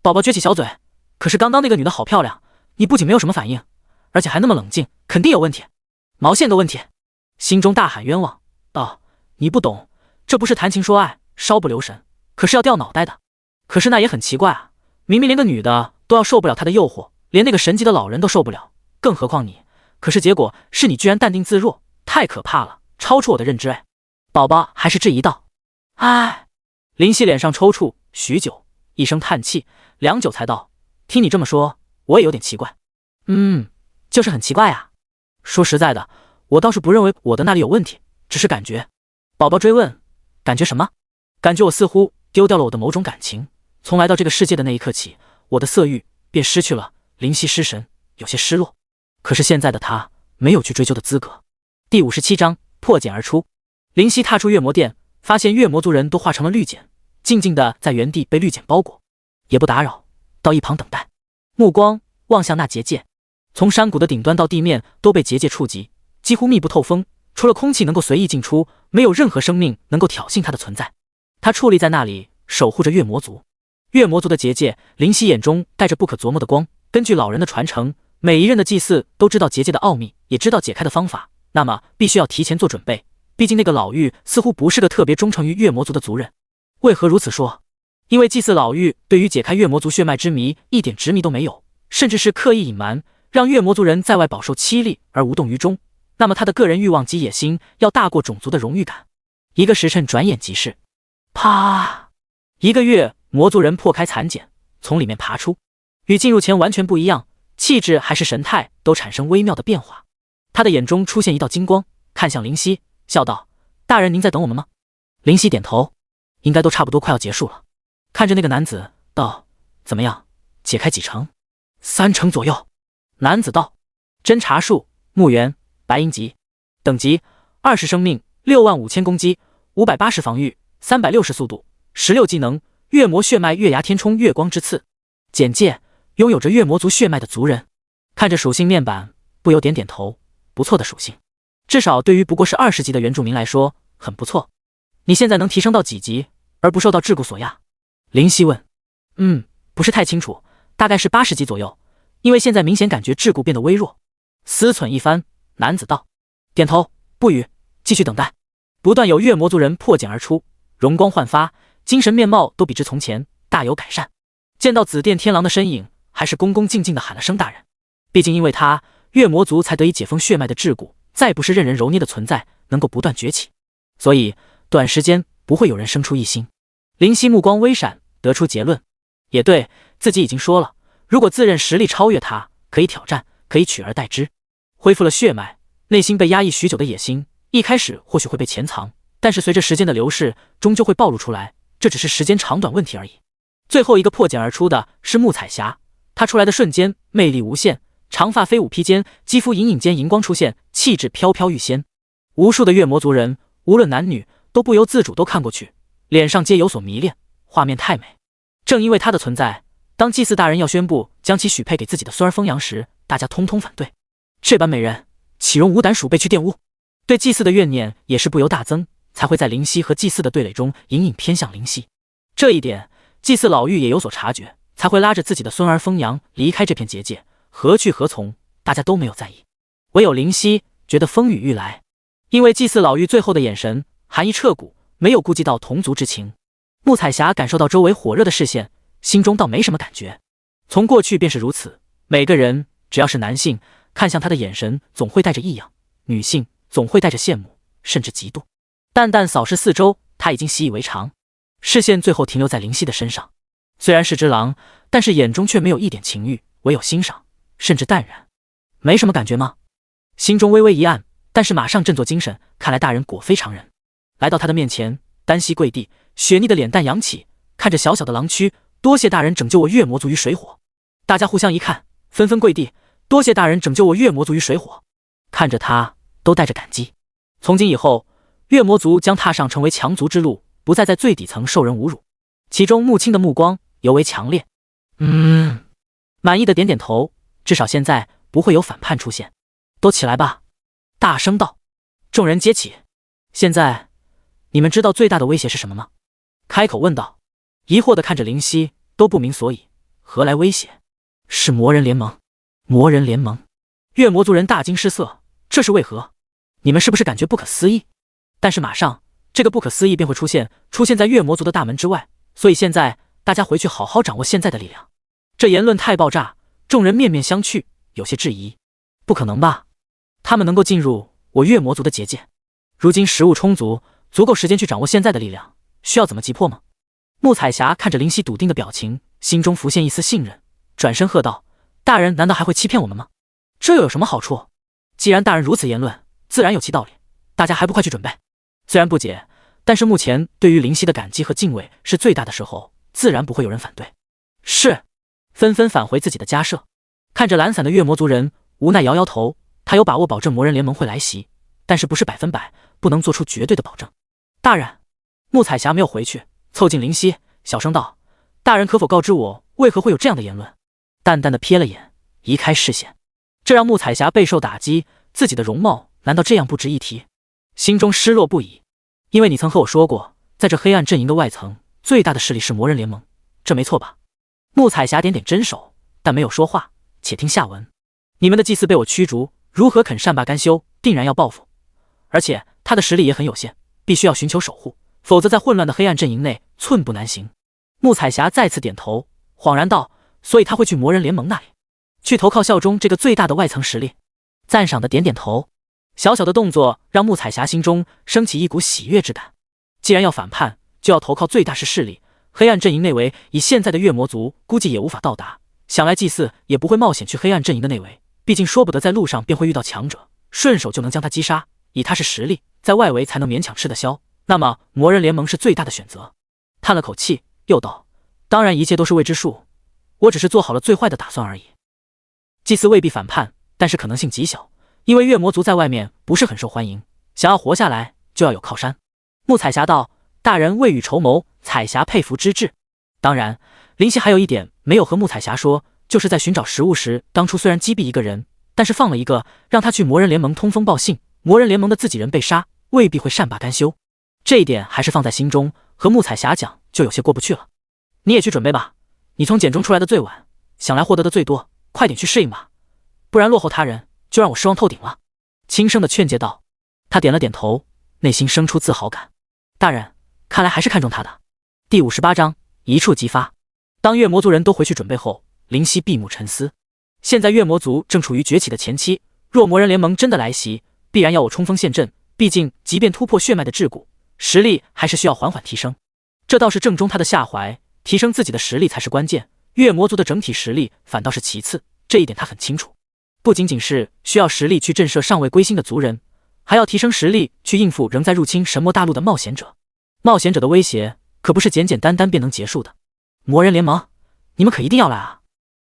A: 宝宝撅起小嘴，可是刚刚那个女的好漂亮，你不仅没有什么反应，而且还那么冷静，肯定有问题，毛线的问题。心中大喊冤枉道：你不懂，这不是谈情说爱，稍不留神可是要掉脑袋的。可是那也很奇怪啊，明明连个女的都要受不了他的诱惑，连那个神级的老人都受不了，更何况你。可是结果是你居然淡定自若，太可怕了，超出我的认知。宝宝还是质疑道：唉。林夕脸上抽搐许久，一声叹气，良久才道：听你这么说，我也有点奇怪。就是很奇怪啊。说实在的，我倒是不认为我的那里有问题，只是感觉。宝宝追问：感觉什么？感觉我似乎丢掉了我的某种感情，从来到这个世界的那一刻起，我的色欲便失去了。林夕失神，有些失落。可是现在的他没有去追究的资格。第57章破茧而出。林夕踏出月魔殿，发现月魔族人都化成了绿茧，静静地在原地被绿茧包裹，也不打扰，到一旁等待。目光望向那结界，从山谷的顶端到地面都被结界触及，几乎密不透风，除了空气能够随意进出，没有任何生命能够挑衅它的存在。它矗立在那里，守护着月魔族。月魔族的结界，灵犀眼中带着不可琢磨的光。根据老人的传承，每一任的祭祀都知道结界的奥秘，也知道解开的方法，那么必须要提前做准备。毕竟那个老妪似乎不是个特别忠诚于月魔族的族人。为何如此说？因为祭祀老妪对于解开月魔族血脉之谜一点执迷都没有，甚至是刻意隐瞒，让月魔族人在外饱受凄厉而无动于衷。那么他的个人欲望及野心要大过种族的荣誉感。一个时辰转眼即逝，啪！一个月魔族人破开残茧，从里面爬出，与进入前完全不一样，气质还是神态都产生微妙的变化。他的眼中出现一道金光，看向灵犀，笑道：“大人，您在等我们吗？”灵犀点头，应该都差不多快要结束了。看着那个男子道：“怎么样，解开几成？”“3成左右。”男子道：“侦查术，木元，白银级，等级20生命，65000攻击，580防御，360速度，16技能，月魔血脉月牙天冲月光之刺。简介：拥有着月魔族血脉的族人。”看着属性面板，不由点点头，不错的属性，至少对于不过是20级的原住民来说很不错。你现在能提升到几级，而不受到桎梏所压？灵犀问。不是太清楚，大概是80级左右，因为现在明显感觉桎梏变得微弱。思忖一番，男子道，点头不语，继续等待。不断有月魔族人破茧而出，容光焕发，精神面貌都比之从前大有改善。见到紫电天狼的身影，还是恭恭敬敬地喊了声大人。毕竟因为他，月魔族才得以解封血脉的桎梏，再不是任人揉捏的存在，能够不断崛起，所以短时间不会有人生出异心。灵犀目光微闪，得出结论，也对，自己已经说了，如果自认实力超越他，可以挑战，可以取而代之。恢复了血脉，内心被压抑许久的野心，一开始或许会被潜藏，但是随着时间的流逝，终究会暴露出来，这只是时间长短问题而已。最后一个破茧而出的是穆彩霞，她出来的瞬间魅力无限，长发飞舞披肩，肌肤隐隐间荧光出现，气质飘飘欲仙。无数的月魔族人，无论男女，都不由自主都看过去，脸上皆有所迷恋，画面太美。正因为他的存在，当祭祀大人要宣布将其许配给自己的孙儿封阳时，大家通通反对。这般美人，岂容无胆鼠辈去玷污？对祭祀的怨念也是不由大增，才会在灵犀和祭祀的对垒中隐隐偏向灵犀。这一点，祭祀老妪也有所察觉，才会拉着自己的孙儿封阳离开这片结界，何去何从，大家都没有在意。唯有灵犀觉得风雨欲来，因为祭祀老妪最后的眼神寒意彻骨，没有顾及到同族之情。穆彩霞感受到周围火热的视线，心中倒没什么感觉。从过去便是如此，每个人只要是男性，看向他的眼神总会带着异样，女性总会带着羡慕，甚至嫉妒。淡淡扫视四周，他已经习以为常，视线最后停留在灵犀的身上。虽然是只狼，但是眼中却没有一点情欲，唯有欣赏，甚至淡然。没什么感觉吗？心中微微一暗，但是马上振作精神，看来大人果非常人。来到他的面前，单膝跪地，雪腻的脸蛋扬起，看着小小的狼躯，多谢大人拯救我月魔族于水火。大家互相一看，纷纷跪地，多谢大人拯救我月魔族于水火。看着他，都带着感激。从今以后，月魔族将踏上成为强族之路，不再在最底层受人侮辱。其中穆青的目光尤为强烈。满意的点点头，至少现在不会有反叛出现。都起来吧，大声道。众人皆起。现在你们知道最大的威胁是什么吗？开口问道。疑惑地看着灵犀，都不明所以，何来威胁？是魔人联盟。魔人联盟？月魔族人大惊失色，这是为何？你们是不是感觉不可思议？但是马上这个不可思议便会出现在月魔族的大门之外，所以现在大家回去好好掌握现在的力量。这言论太爆炸，众人面面相觑，有些质疑。不可能吧？他们能够进入我月魔族的结界？如今食物充足，足够时间去掌握现在的力量，需要怎么急迫吗？穆彩霞看着灵犀笃定的表情，心中浮现一丝信任，转身喝道：大人难道还会欺骗我们吗？这又有什么好处？既然大人如此言论，自然有其道理，大家还不快去准备？虽然不解，但是目前对于灵犀的感激和敬畏是最大的时候，自然不会有人反对。是，纷纷返回自己的家舍。看着懒散的月魔族人，无奈摇摇头，他有把握保证魔人联盟会来袭，但是不是100%，不能做出绝对的保证。大人，穆彩霞没有回去，凑近灵犀，小声道：“大人可否告知我，为何会有这样的言论？”淡淡的瞥了眼，移开视线。这让穆彩霞备受打击，自己的容貌难道这样不值一提？心中失落不已。因为你曾和我说过，在这黑暗阵营的外层，最大的势力是魔人联盟，这没错吧？穆彩霞点点真手，但没有说话。且听下文。你们的祭司被我驱逐，如何肯善罢甘休？定然要报复。而且他的实力也很有限，必须要寻求守护，否则在混乱的黑暗阵营内寸步难行。穆彩霞再次点头，恍然道：“所以他会去魔人联盟那里，去投靠效忠这个最大的外层实力。”赞赏的点点头。小小的动作让穆彩霞心中升起一股喜悦之感。既然要反叛，就要投靠最大势力。黑暗阵营内围以现在的月魔族估计也无法到达，想来祭祀也不会冒险去黑暗阵营的内围，毕竟说不得在路上便会遇到强者，顺手就能将他击杀。以他是实力，在外围才能勉强吃得消，那么魔人联盟是最大的选择。叹了口气，又道：“当然一切都是未知数，我只是做好了最坏的打算而已。祭祀未必反叛，但是可能性极小，因为月魔族在外面不是很受欢迎，想要活下来就要有靠山。”穆彩霞道：“大人未雨绸缪，彩霞佩服之至。当然，林夕还有一点没有和穆彩霞说，就是在寻找食物时，当初虽然击毙一个人，但是放了一个，让他去魔人联盟通风报信，魔人联盟的自己人被杀，未必会善罢甘休。这一点还是放在心中，和穆彩霞讲就有些过不去了。你也去准备吧，你从茧中出来的最晚，想来获得的最多，快点去适应吧，不然落后他人，就让我失望透顶了。”轻声的劝诫道。他点了点头，内心生出自豪感。大人，看来还是看中他的。第58章一触即发。当月魔族人都回去准备后，林夕闭目沉思。现在月魔族正处于崛起的前期，若魔人联盟真的来袭，必然要我冲锋陷阵，毕竟即便突破血脉的桎梏，实力还是需要缓缓提升。这倒是正中他的下怀，提升自己的实力才是关键，月魔族的整体实力反倒是其次，这一点他很清楚。不仅仅是需要实力去震慑尚未归心的族人，还要提升实力去应付仍在入侵神魔大陆的冒险者。冒险者的威胁可不是简简单单便能结束的。魔人联盟，你们可一定要来啊！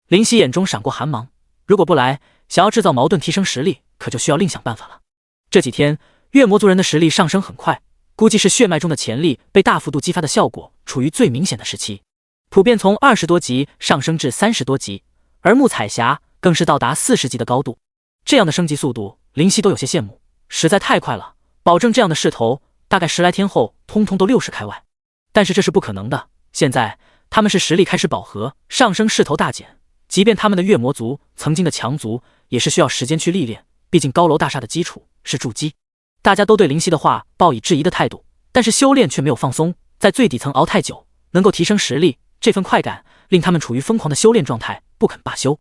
A: 林夕眼中闪过寒芒，如果不来，想要制造矛盾提升实力，可就需要另想办法了。这几天月魔族人的实力上升很快，估计是血脉中的潜力被大幅度激发的效果处于最明显的时期，普遍从20多级上升至30多级，而穆彩霞更是到达40级的高度。这样的升级速度，林夕都有些羡慕，实在太快了，保证这样的势头大概10来天后通通都60开外。但是这是不可能的，现在他们是实力开始饱和，上升势头大减，即便他们的月魔族曾经的强族，也是需要时间去历练，毕竟高楼大厦的基础是筑基。大家都对林夕的话抱以质疑的态度，但是修炼却没有放松，在最底层熬太久，能够提升实力，这份快感令他们处于疯狂的修炼状态，不肯罢休。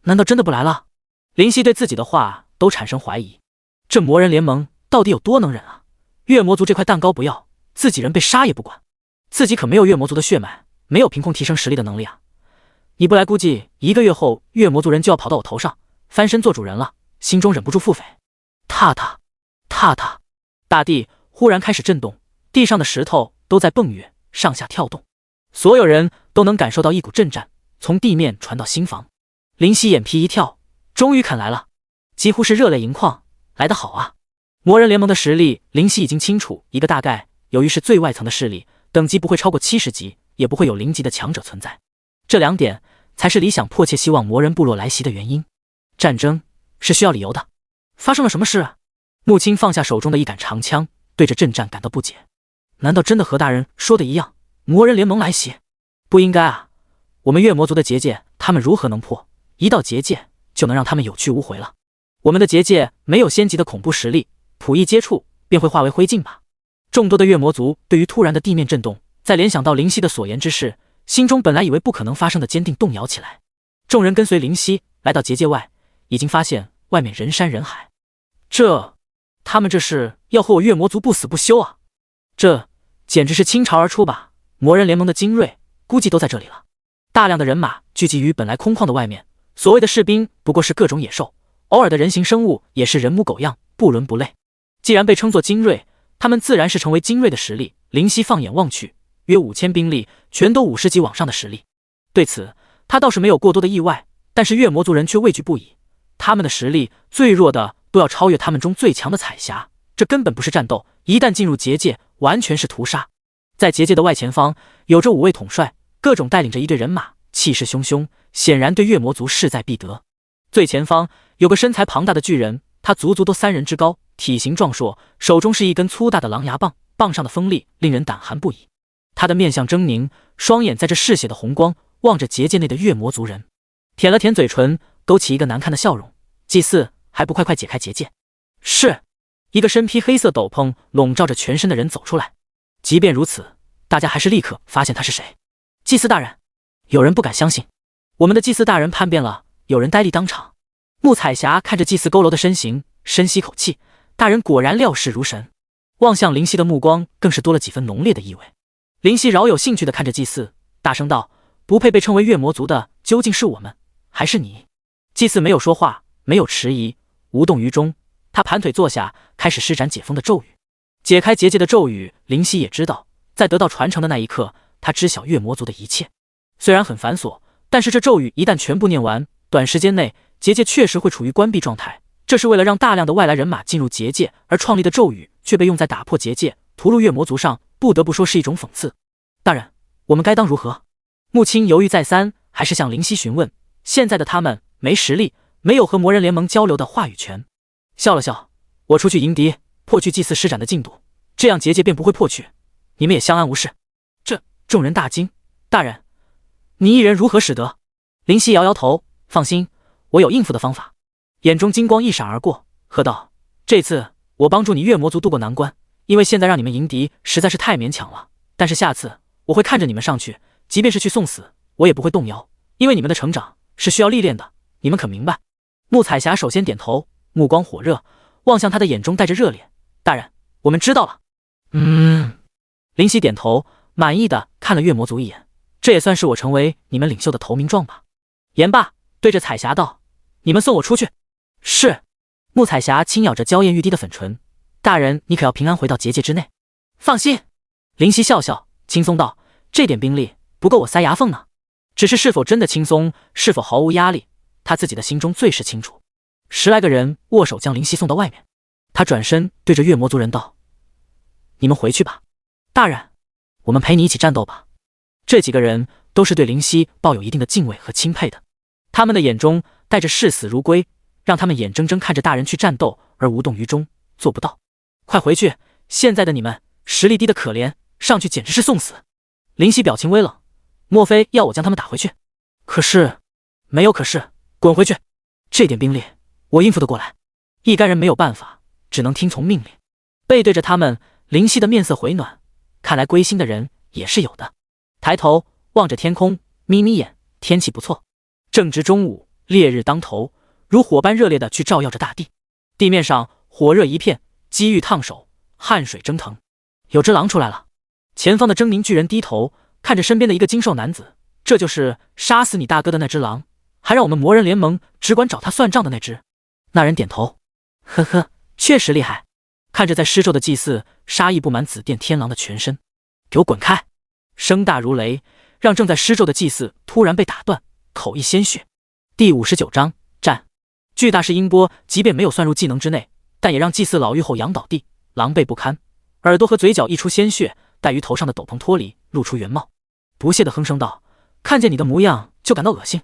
A: 难道真的不来了？林夕对自己的话都产生怀疑，这魔人联盟到底有多能忍啊？月魔族这块蛋糕不要，自己人被杀也不管，自己可没有月魔族的血脉，没有凭空提升实力的能力啊！你不来，估计1个月后月魔族人就要跑到我头上，翻身做主人了，心中忍不住腹诽。踏踏踏踏，大地忽然开始震动，地上的石头都在蹦跃，上下跳动，所有人都能感受到一股震颤从地面传到心房。林夕眼皮一跳，终于肯来了，几乎是热泪盈眶，来得好啊！魔人联盟的实力，林夕已经清楚一个大概，由于是最外层的势力，等级不会超过70级，也不会有0级的强者存在。这2点才是理想迫切希望魔人部落来袭的原因。战争是需要理由的。发生了什么事啊？穆青放下手中的一杆长枪，对着震战感到不解。难道真的和大人说的一样，魔人联盟来袭？不应该啊，我们月魔族的结界他们如何能破？一道结界就能让他们有去无回了。我们的结界没有仙级的恐怖实力，甫一接触便会化为灰烬吧。众多的月魔族对于突然的地面震动，在联想到林夕的所言之事，心中本来以为不可能发生的坚定动摇起来。众人跟随林夕来到结界外，已经发现外面人山人海。他们这是要和我月魔族不死不休啊！这简直是倾巢而出吧！魔人联盟的精锐估计都在这里了。大量的人马聚集于本来空旷的外面，所谓的士兵不过是各种野兽，偶尔的人形生物也是人模狗样，不伦不类。既然被称作精锐，他们自然是成为精锐的实力。林夕放眼望去，约5000兵力，全都50级往上的实力。对此他倒是没有过多的意外，但是月魔族人却畏惧不已。他们的实力最弱的都要超越他们中最强的彩霞，这根本不是战斗，一旦进入结界，完全是屠杀。在结界的外前方，有着5位统帅，各种带领着一队人马，气势汹汹，显然对月魔族势在必得。最前方有个身材庞大的巨人，他足足都3人之高，体型壮硕，手中是一根粗大的狼牙棒，棒上的锋利令人胆寒不已。他的面相狰狞，双眼在这嗜血的红光望着结界内的月魔族人，舔了舔嘴唇，勾起一个难看的笑容。祭祀，还不快快解开结界？是。一个身披黑色斗篷笼罩着全身的人走出来。即便如此，大家还是立刻发现他是谁。祭司大人。有人不敢相信，我们的祭司大人叛变了。有人呆立当场。穆彩霞看着祭祀佝偻的身形，深吸口气，大人果然料事如神。望向灵犀的目光更是多了几分浓烈的意味。灵犀饶有兴趣地看着祭祀，大声道：不配被称为月魔族的究竟是我们还是你？祭祀没有说话，没有迟疑，无动于衷。他盘腿坐下，开始施展解封的咒语。解开结界的咒语，灵犀也知道，在得到传承的那一刻，他知晓月魔族的一切。虽然很繁琐，但是这咒语一旦全部念完，短时间内结界确实会处于关闭状态。这是为了让大量的外来人马进入结界而创立的咒语，却被用在打破结界、屠戮月魔族上，不得不说是一种讽刺。大人，我们该当如何？穆青犹豫再三，还是向灵犀询问。现在的他们没实力，没有和魔人联盟交流的话语权。笑了笑，我出去迎敌，破去祭祀施展的进度，这样结界便不会破去，你们也相安无事。众人大惊，大人，你一人如何使得？灵犀摇摇头，放心，我有应付的方法。眼中金光一闪而过，喝道：这次我帮助你月魔族渡过难关，因为现在让你们迎敌实在是太勉强了，但是下次我会看着你们上去，即便是去送死，我也不会动摇，因为你们的成长是需要历练的，你们可明白？穆彩霞首先点头，目光火热，望向他的眼中带着热烈。大人，我们知道了。灵犀点头，满意的看了月魔族一眼，这也算是我成为你们领袖的投名状吧。言罢，对着彩霞道：你们送我出去。是。穆彩霞轻咬着娇艳欲滴的粉唇，大人你可要平安回到结界之内。放心。灵犀笑笑，轻松道：这点兵力不够我塞牙缝呢。只是否真的轻松，是否毫无压力，他自己的心中最是清楚。10来个人握手将灵犀送到外面，他转身对着月魔族人道：你们回去吧。大人，我们陪你一起战斗吧。这几个人都是对灵犀抱有一定的敬畏和钦佩的，他们的眼中带着视死如归，让他们眼睁睁看着大人去战斗而无动于衷，做不到。快回去，现在的你们实力低得可怜，上去简直是送死。灵犀表情微冷，莫非要我将他们打回去？可是，没有可是，滚回去。这点兵力我应付得过来。一干人没有办法，只能听从命令。背对着他们，灵犀的面色回暖，看来归心的人也是有的。抬头望着天空，眯眯眼，天气不错。正值中午，烈日当头，如火般热烈地去照耀着大地。地面上火热一片，机遇烫手，汗水蒸腾。有只狼出来了。前方的狰狞巨人低头看着身边的一个精瘦男子，这就是杀死你大哥的那只狼，还让我们魔人联盟只管找他算账的那只。那人点头，呵呵，确实厉害。看着在施咒的祭祀，杀意布满紫电天狼的全身。给我滚开！声大如雷，让正在施咒的祭祀突然被打断，口溢鲜血。第59章战。巨大式音波即便没有算入技能之内，但也让祭祀老妪后仰倒地，狼狈不堪，耳朵和嘴角溢出鲜血，带于头上的斗篷脱离，露出原貌。不屑地哼声道：看见你的模样就感到恶心，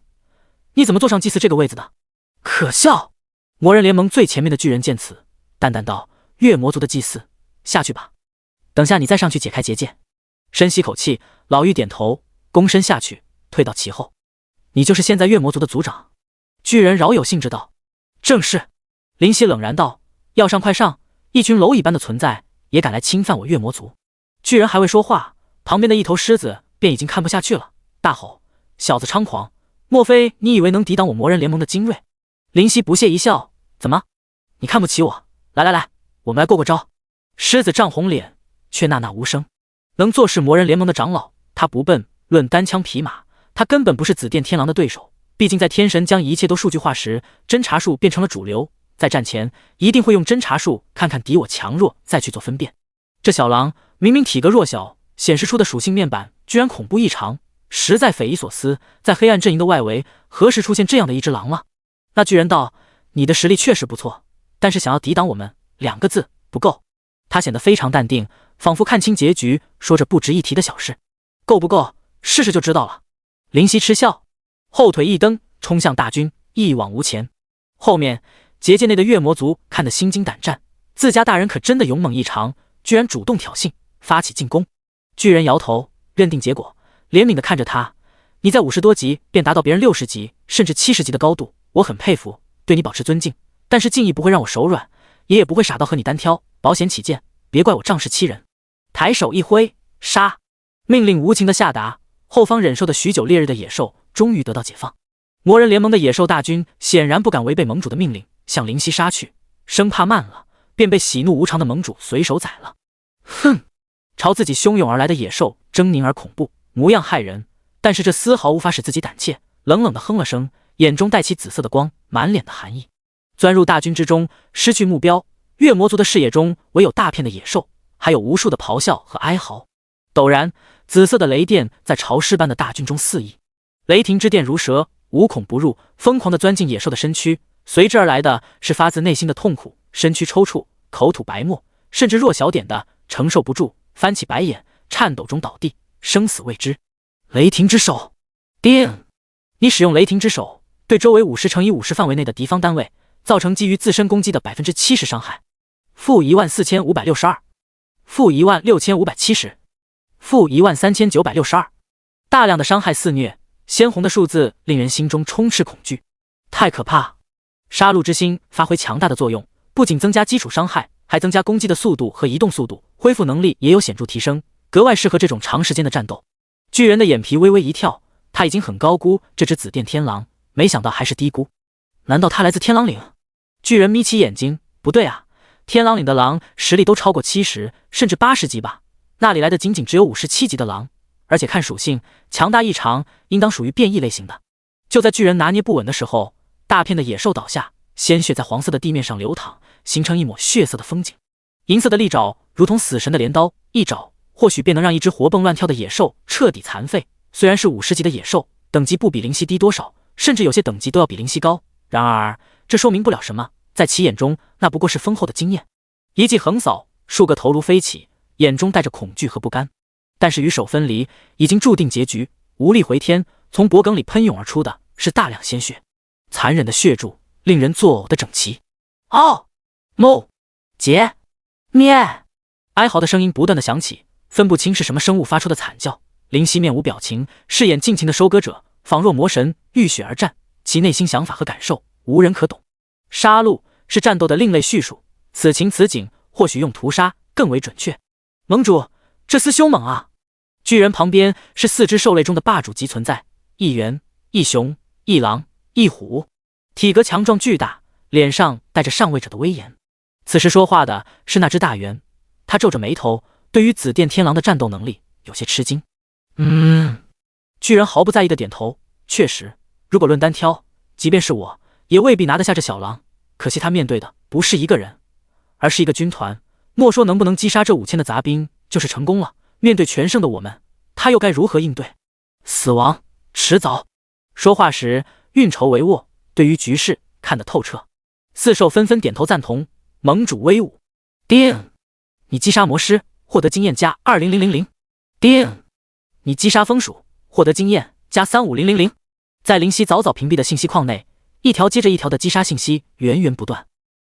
A: 你怎么坐上祭祀这个位子的？可笑！魔人联盟最前面的巨人见此，淡淡道：月魔族的祭祀，下去吧，等下你再上去解开结界。深吸口气，老妪点头，躬身下去，退到其后。你就是现在月魔族的族长？巨人饶有兴致道：正是。灵犀冷然道：要上快上，一群蝼蚁般的存在也敢来侵犯我月魔族。巨人还未说话，旁边的一头狮子便已经看不下去了，大吼：小子猖狂，莫非你以为能抵挡我魔人联盟的精锐？灵犀不屑一笑：怎么，你看不起我？来来来，我们来过过招。狮子涨红脸，却呐呐无声。能坐视魔人联盟的长老，他不笨，论单枪匹马，他根本不是紫电天狼的对手。毕竟在天神将一切都数据化时，侦查术变成了主流，在战前一定会用侦查术看看敌我强弱，再去做分辨。这小狼明明体格弱小，显示出的属性面板居然恐怖异常，实在匪夷所思。在黑暗阵营的外围，何时出现这样的一只狼了？那巨人道：你的实力确实不错，但是想要抵挡我们，2个字不够。他显得非常淡定，仿佛看清结局，说着不值一提的小事。够不够？试试就知道了。林夕嗤笑，后腿一蹬，冲向大军，一往无前。后面结界内的月魔族看得心惊胆战，自家大人可真的勇猛异常，居然主动挑衅，发起进攻。巨人摇头，认定结果，怜悯地看着他：你在50多级便达到别人60级甚至70级的高度，我很佩服，对你保持尊敬，但是敬意不会让我手软，爷也不会傻到和你单挑，保险起见，别怪我仗势欺人。抬手一挥，杀！命令无情的下达，后方忍受的许久烈日的野兽终于得到解放。魔人联盟的野兽大军显然不敢违背盟主的命令，向灵犀杀去，生怕慢了便被喜怒无常的盟主随手宰了。哼！朝自己汹涌而来的野兽狰狞而恐怖，模样骇人，但是这丝毫无法使自己胆怯，冷冷地哼了声，眼中带起紫色的光，满脸的寒意。钻入大军之中，失去目标，月魔族的视野中唯有大片的野兽，还有无数的咆哮和哀嚎。陡然，紫色的雷电在潮湿般的大军中肆意，雷霆之电如蛇，无孔不入，疯狂地钻进野兽的身躯，随之而来的是发自内心的痛苦，身躯抽搐，口吐白沫，甚至弱小点的承受不住，翻起白眼，颤抖中倒地，生死未知。雷霆之手，叮！你使用雷霆之手，对周围50乘以50范围内的敌方单位造成基于自身攻击的70%伤害。-14562，-16570，-13962。大量的伤害肆虐，鲜红的数字令人心中充斥恐惧，太可怕！杀戮之心发挥强大的作用，不仅增加基础伤害，还增加攻击的速度和移动速度，恢复能力也有显著提升，格外适合这种长时间的战斗。巨人的眼皮微微一跳，他已经很高估这只紫电天狼，没想到还是低估。难道他来自天狼岭？巨人眯起眼睛，不对啊，天狼岭的狼实力都超过70甚至80级吧，那里来的仅仅只有57级的狼，而且看属性强大异常，应当属于变异类型的。就在巨人拿捏不稳的时候，大片的野兽倒下，鲜血在黄色的地面上流淌，形成一抹血色的风景。银色的利爪如同死神的镰刀，一爪或许便能让一只活蹦乱跳的野兽彻底残废。虽然是50级的野兽，等级不比灵犀低多少，甚至有些等级都要比灵犀高，然而这说明不了什么，在其眼中那不过是丰厚的经验。一记横扫，数个头颅飞起，眼中带着恐惧和不甘。但是与手分离，已经注定结局，无力回天。从脖梗里喷涌而出的是大量鲜血，残忍的血柱令人作呕的整齐。嗷！哞！结！咩！哀嚎的声音不断的响起，分不清是什么生物发出的惨叫。灵犀面无表情，视眼尽情的收割者，仿若魔神浴血而战，其内心想法和感受无人可懂。杀戮是战斗的另类叙述，此情此景或许用屠杀更为准确。盟主，这厮凶猛啊！巨人旁边是4只兽类中的霸主级存在，一猿、一熊、一狼、一虎，体格强壮巨大，脸上带着上位者的威严。此时说话的是那只大猿，他皱着眉头，对于紫电天狼的战斗能力有些吃惊。巨人毫不在意的点头，确实，如果论单挑，即便是我也未必拿得下这小狼。可惜他面对的不是一个人，而是一个军团，莫说能不能击杀这5000的杂兵，就是成功了，面对全胜的我们，他又该如何应对？死亡迟早。说话时运筹帷幄，对于局势看得透彻。4兽纷纷点头赞同，盟主威武。叮！你击杀魔师，获得经验加20000。叮！你击杀风鼠，获得经验加35000。在灵犀早早屏蔽的信息框内，一条接着一条的击杀信息源源不断。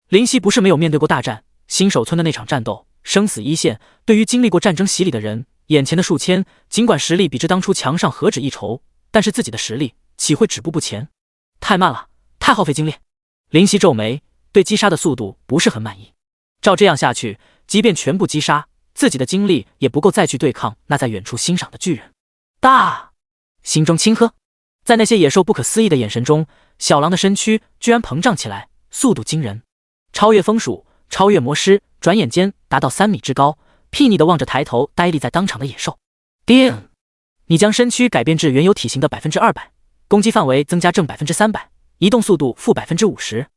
A: 灵犀不是没有面对过大战，新手村的那场战斗，生死一线，对于经历过战争洗礼的人，眼前的数千，尽管实力比之当初强上何止一筹，但是自己的实力岂会止步不前？太慢了，太耗费精力。灵犀皱眉，对击杀的速度不是很满意。照这样下去，即便全部击杀，自己的精力也不够再去对抗那在远处欣赏的巨人。大！心中轻喝，在那些野兽不可思议的眼神中，小狼的身躯居然膨胀起来，速度惊人，超越风鼠，超越魔师，转眼间达到3米之高，睥睨地望着抬头呆立在当场的野兽。叮！你将身躯改变至原有体型的200%，攻击范围增加正300%，移动速度负50%。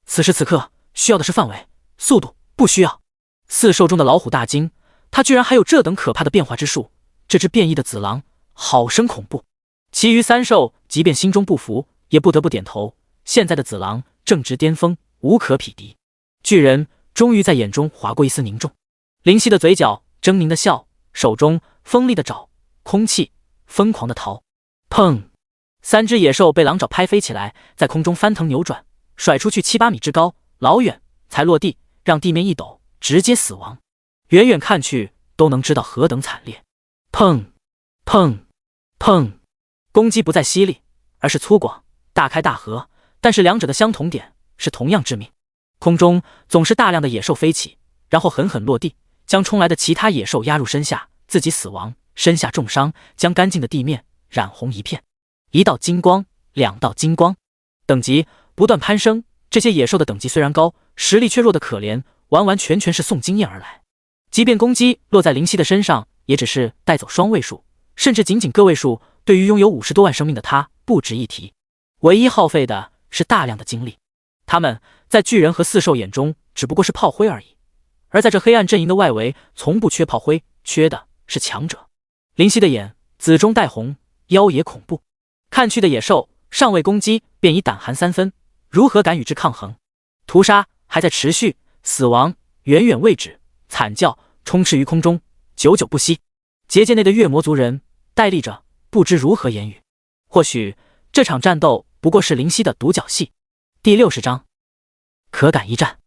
A: 此时此刻需要的是范围，速度不需要。4兽中的老虎大惊，他居然还有这等可怕的变化之术，这只变异的紫狼好生恐怖。其余3兽即便心中不服，也不得不点头，现在的紫狼正值巅峰，无可匹敌。巨人终于在眼中划过一丝凝重。灵犀的嘴角狰狞的笑，手中锋利的爪，空气疯狂的逃。砰！三只野兽被狼爪拍飞起来，在空中翻腾扭转，甩出去7、8米之高，老远才落地，让地面一抖，直接死亡。远远看去都能知道何等惨烈。砰！砰！砰！攻击不再犀利，而是粗犷，大开大合，但是两者的相同点是同样致命。空中总是大量的野兽飞起，然后狠狠落地，将冲来的其他野兽压入身下，自己死亡，身下重伤，将干净的地面染红一片。1道金光，2道金光，等级不断攀升。这些野兽的等级虽然高，实力却弱得可怜，完完全全是送经验而来。即便攻击落在灵犀的身上，也只是带走双位数，甚至仅仅个位数，对于拥有50多万生命的他不值一提。唯一耗费的是大量的精力。他们在巨人和四兽眼中只不过是炮灰而已，而在这黑暗阵营的外围，从不缺炮灰，缺的是强者。灵犀的眼紫中带红，妖也恐怖。看去的野兽尚未攻击，便已胆寒3分，如何敢与之抗衡？屠杀还在持续，死亡远远未止，惨叫充斥于空中，久久不息。结界内的月魔族人呆立着，不知如何言语。或许这场战斗不过是灵犀的独角戏。第60章，可感一战。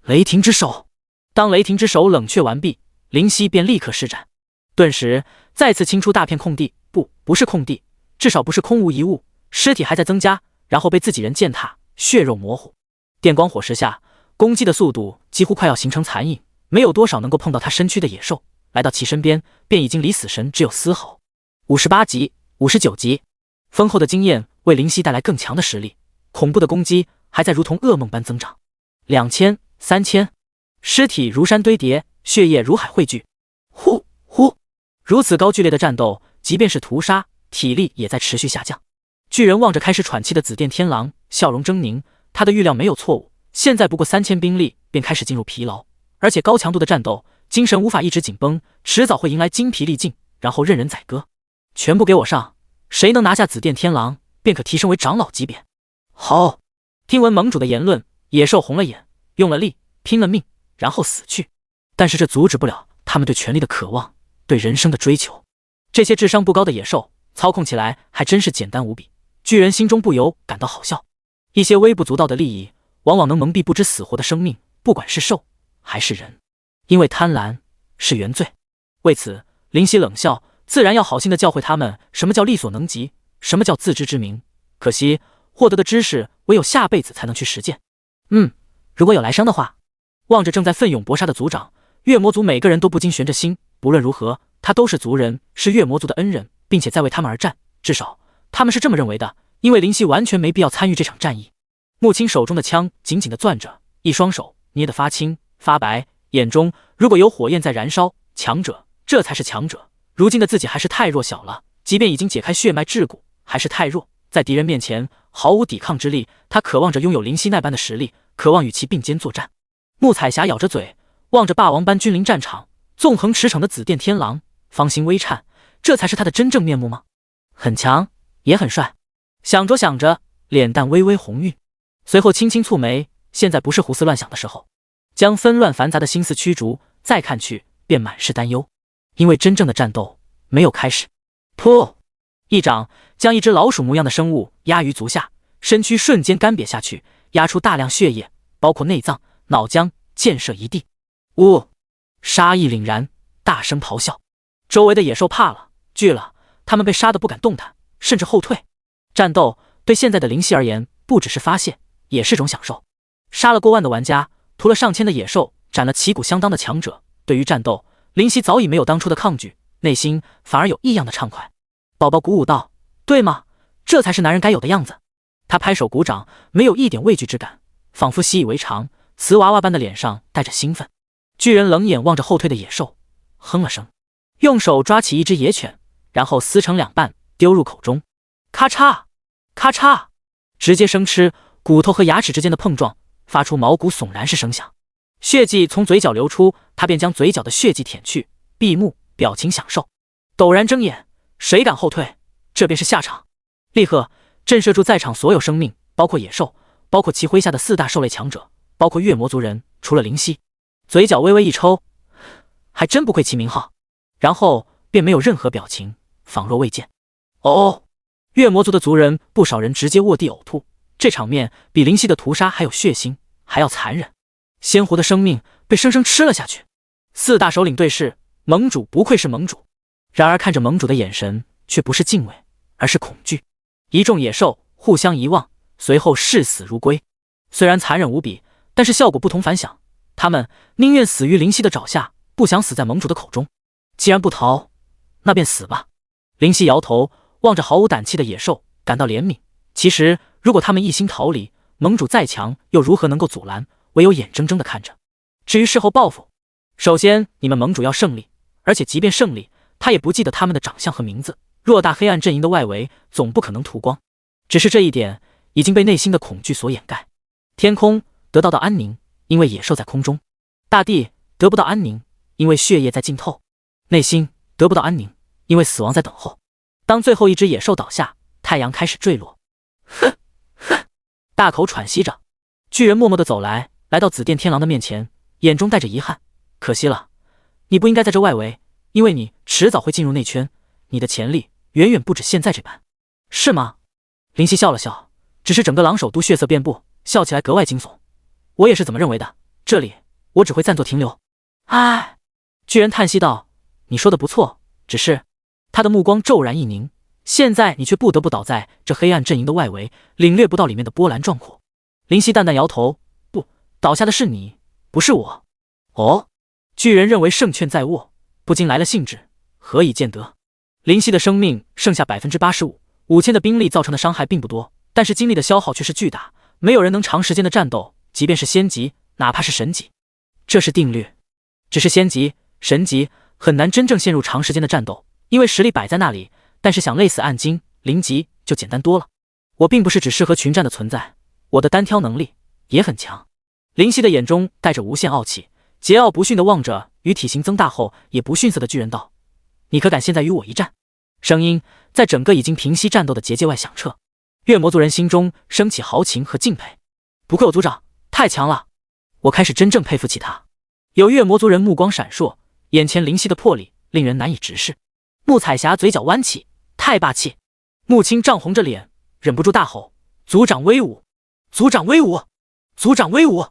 A: 雷霆之手。当雷霆之手冷却完毕，灵犀便立刻施展，顿时再次清出大片空地，不是空地，至少不是空无一物，尸体还在增加，然后被自己人践踏，血肉模糊。电光火石下，攻击的速度几乎快要形成残影，没有多少能够碰到他身躯的野兽，来到其身边，便已经离死神只有丝毫。58级、59级，丰厚的经验为灵犀带来更强的实力，恐怖的攻击还在如同噩梦般增长。2000、3000，尸体如山堆叠，血液如海汇聚。呼！如此高剧烈的战斗，即便是屠杀，体力也在持续下降。巨人望着开始喘气的紫电天狼，笑容狰狞。他的预料没有错误，现在不过3000兵力便开始进入疲劳，而且高强度的战斗，精神无法一直紧绷，迟早会迎来精疲力尽，然后任人宰割。全部给我上！谁能拿下紫电天狼，便可提升为长老级别。好！听闻盟主的言论，野兽红了眼，用了力，拼了命，然后死去。但是这阻止不了他们对权力的渴望，对人生的追求。这些智商不高的野兽操控起来还真是简单无比，巨人心中不由感到好笑。一些微不足道的利益，往往能蒙蔽不知死活的生命，不管是兽还是人，因为贪婪是原罪。为此，灵犀冷笑，自然要好心的教诲他们什么叫力所能及，什么叫自知之明。可惜获得的知识唯有下辈子才能去实践。如果有来生的话。望着正在奋勇搏杀的族长，月魔族每个人都不禁悬着心，不论如何，他都是族人，是月魔族的恩人，并且在为他们而战，至少他们是这么认为的，因为灵犀完全没必要参与这场战役。木青手中的枪紧紧地攥着，一双手捏得发青发白，眼中如果有火焰在燃烧。强者，这才是强者。如今的自己还是太弱小了，即便已经解开血脉桎梏，还是太弱，在敌人面前毫无抵抗之力。他渴望着拥有灵犀那般的实力，渴望与其并肩作战。穆彩霞咬着嘴，望着霸王般君临战场，纵横驰骋的紫电天狼，芳心微颤。这才是他的真正面目吗？很强，也很帅。想着想着，脸蛋微微红晕，随后轻轻蹙眉。现在不是胡思乱想的时候，将纷乱繁杂的心思驱逐，再看去便满是担忧，因为真正的战斗没有开始。噗！一掌将一只老鼠模样的生物压于足下，身躯瞬间干瘪下去，压出大量血液，包括内脏、脑浆，溅射一地。杀意凛然，大声咆哮。周围的野兽怕了，惧了，他们被杀得不敢动弹，甚至后退。战斗对现在的灵犀而言，不只是发泄，也是种享受。杀了过万的玩家，屠了上千的野兽，斩了旗鼓相当的强者，对于战斗，灵犀早已没有当初的抗拒，内心反而有异样的畅快。宝宝鼓舞道：“对吗？这才是男人该有的样子。”他拍手鼓掌，没有一点畏惧之感，仿佛习以为常，瓷娃娃般的脸上带着兴奋。巨人冷眼望着后退的野兽，哼了声，用手抓起一只野犬，然后撕成2半，丢入口中。咔嚓咔嚓，直接生吃，骨头和牙齿之间的碰撞发出毛骨悚然是声响，血迹从嘴角流出，他便将嘴角的血迹舔去，闭目表情享受。陡然睁眼，谁敢后退，这便是下场。立刻震慑住在场所有生命，包括野兽，包括其麾下的4大兽类强者，包括月魔族人，除了灵犀。嘴角微微一抽，还真不愧其名号。然后便没有任何表情，仿若未见。哦，月魔族的族人不少人直接卧地呕吐，这场面比灵犀的屠杀还有血腥，还要残忍。鲜活的生命被生生吃了下去。四大首领对视，盟主不愧是盟主，然而看着盟主的眼神却不是敬畏，而是恐惧。一众野兽互相遗忘，随后视死如归。虽然残忍无比，但是效果不同凡响。他们宁愿死于灵犀的爪下，不想死在盟主的口中。既然不逃，那便死吧。灵犀摇头，望着毫无胆气的野兽，感到怜悯。其实，如果他们一心逃离，盟主再强又如何能够阻拦？唯有眼睁睁地看着。至于事后报复，首先你们盟主要胜利，而且即便胜利，他也不记得他们的长相和名字。偌大黑暗阵营的外围，总不可能屠光。只是这一点已经被内心的恐惧所掩盖。天空得到安宁，因为野兽在空中；大地得不到安宁，因为血液在浸透；内心得不到安宁，因为死亡在等候。当最后一只野兽倒下，太阳开始坠落。哼哼，大口喘息着，巨人默默地走来，来到紫电天狼的面前，眼中带着遗憾。可惜了，你不应该在这外围，因为你迟早会进入内圈，你的潜力远远不止现在这般。是吗？灵犀笑了笑，只是整个狼首都血色遍布，笑起来格外惊悚。我也是这么认为的，这里我只会暂作停留。唉，巨人叹息道，你说的不错，只是……他的目光骤然一凝，现在你却不得不倒在这黑暗阵营的外围，领略不到里面的波澜壮阔。灵犀淡淡摇头，不，倒下的是你，不是我。哦，巨人认为胜券在握，不禁来了兴致，何以见得？灵犀的生命剩下 85%，5000的兵力造成的伤害并不多，但是精力的消耗却是巨大，没有人能长时间的战斗，即便是仙级，哪怕是神级。这是定律，只是仙级、神级很难真正陷入长时间的战斗，因为实力摆在那里，但是想累死暗金、灵级就简单多了。我并不是只适合群战的存在，我的单挑能力也很强。灵犀的眼中带着无限傲气，桀骜不驯地望着与体型增大后也不逊色的巨人道：“你可敢现在与我一战？”声音在整个已经平息战斗的结界外响彻，月魔族人心中升起豪情和敬佩。不愧我族长，太强了！我开始真正佩服起他。有月魔族人目光闪烁，眼前灵犀的魄力令人难以直视。穆彩霞嘴角弯起，太霸气！穆青涨红着脸，忍不住大吼：“族长威武！族长威武！族长威武！”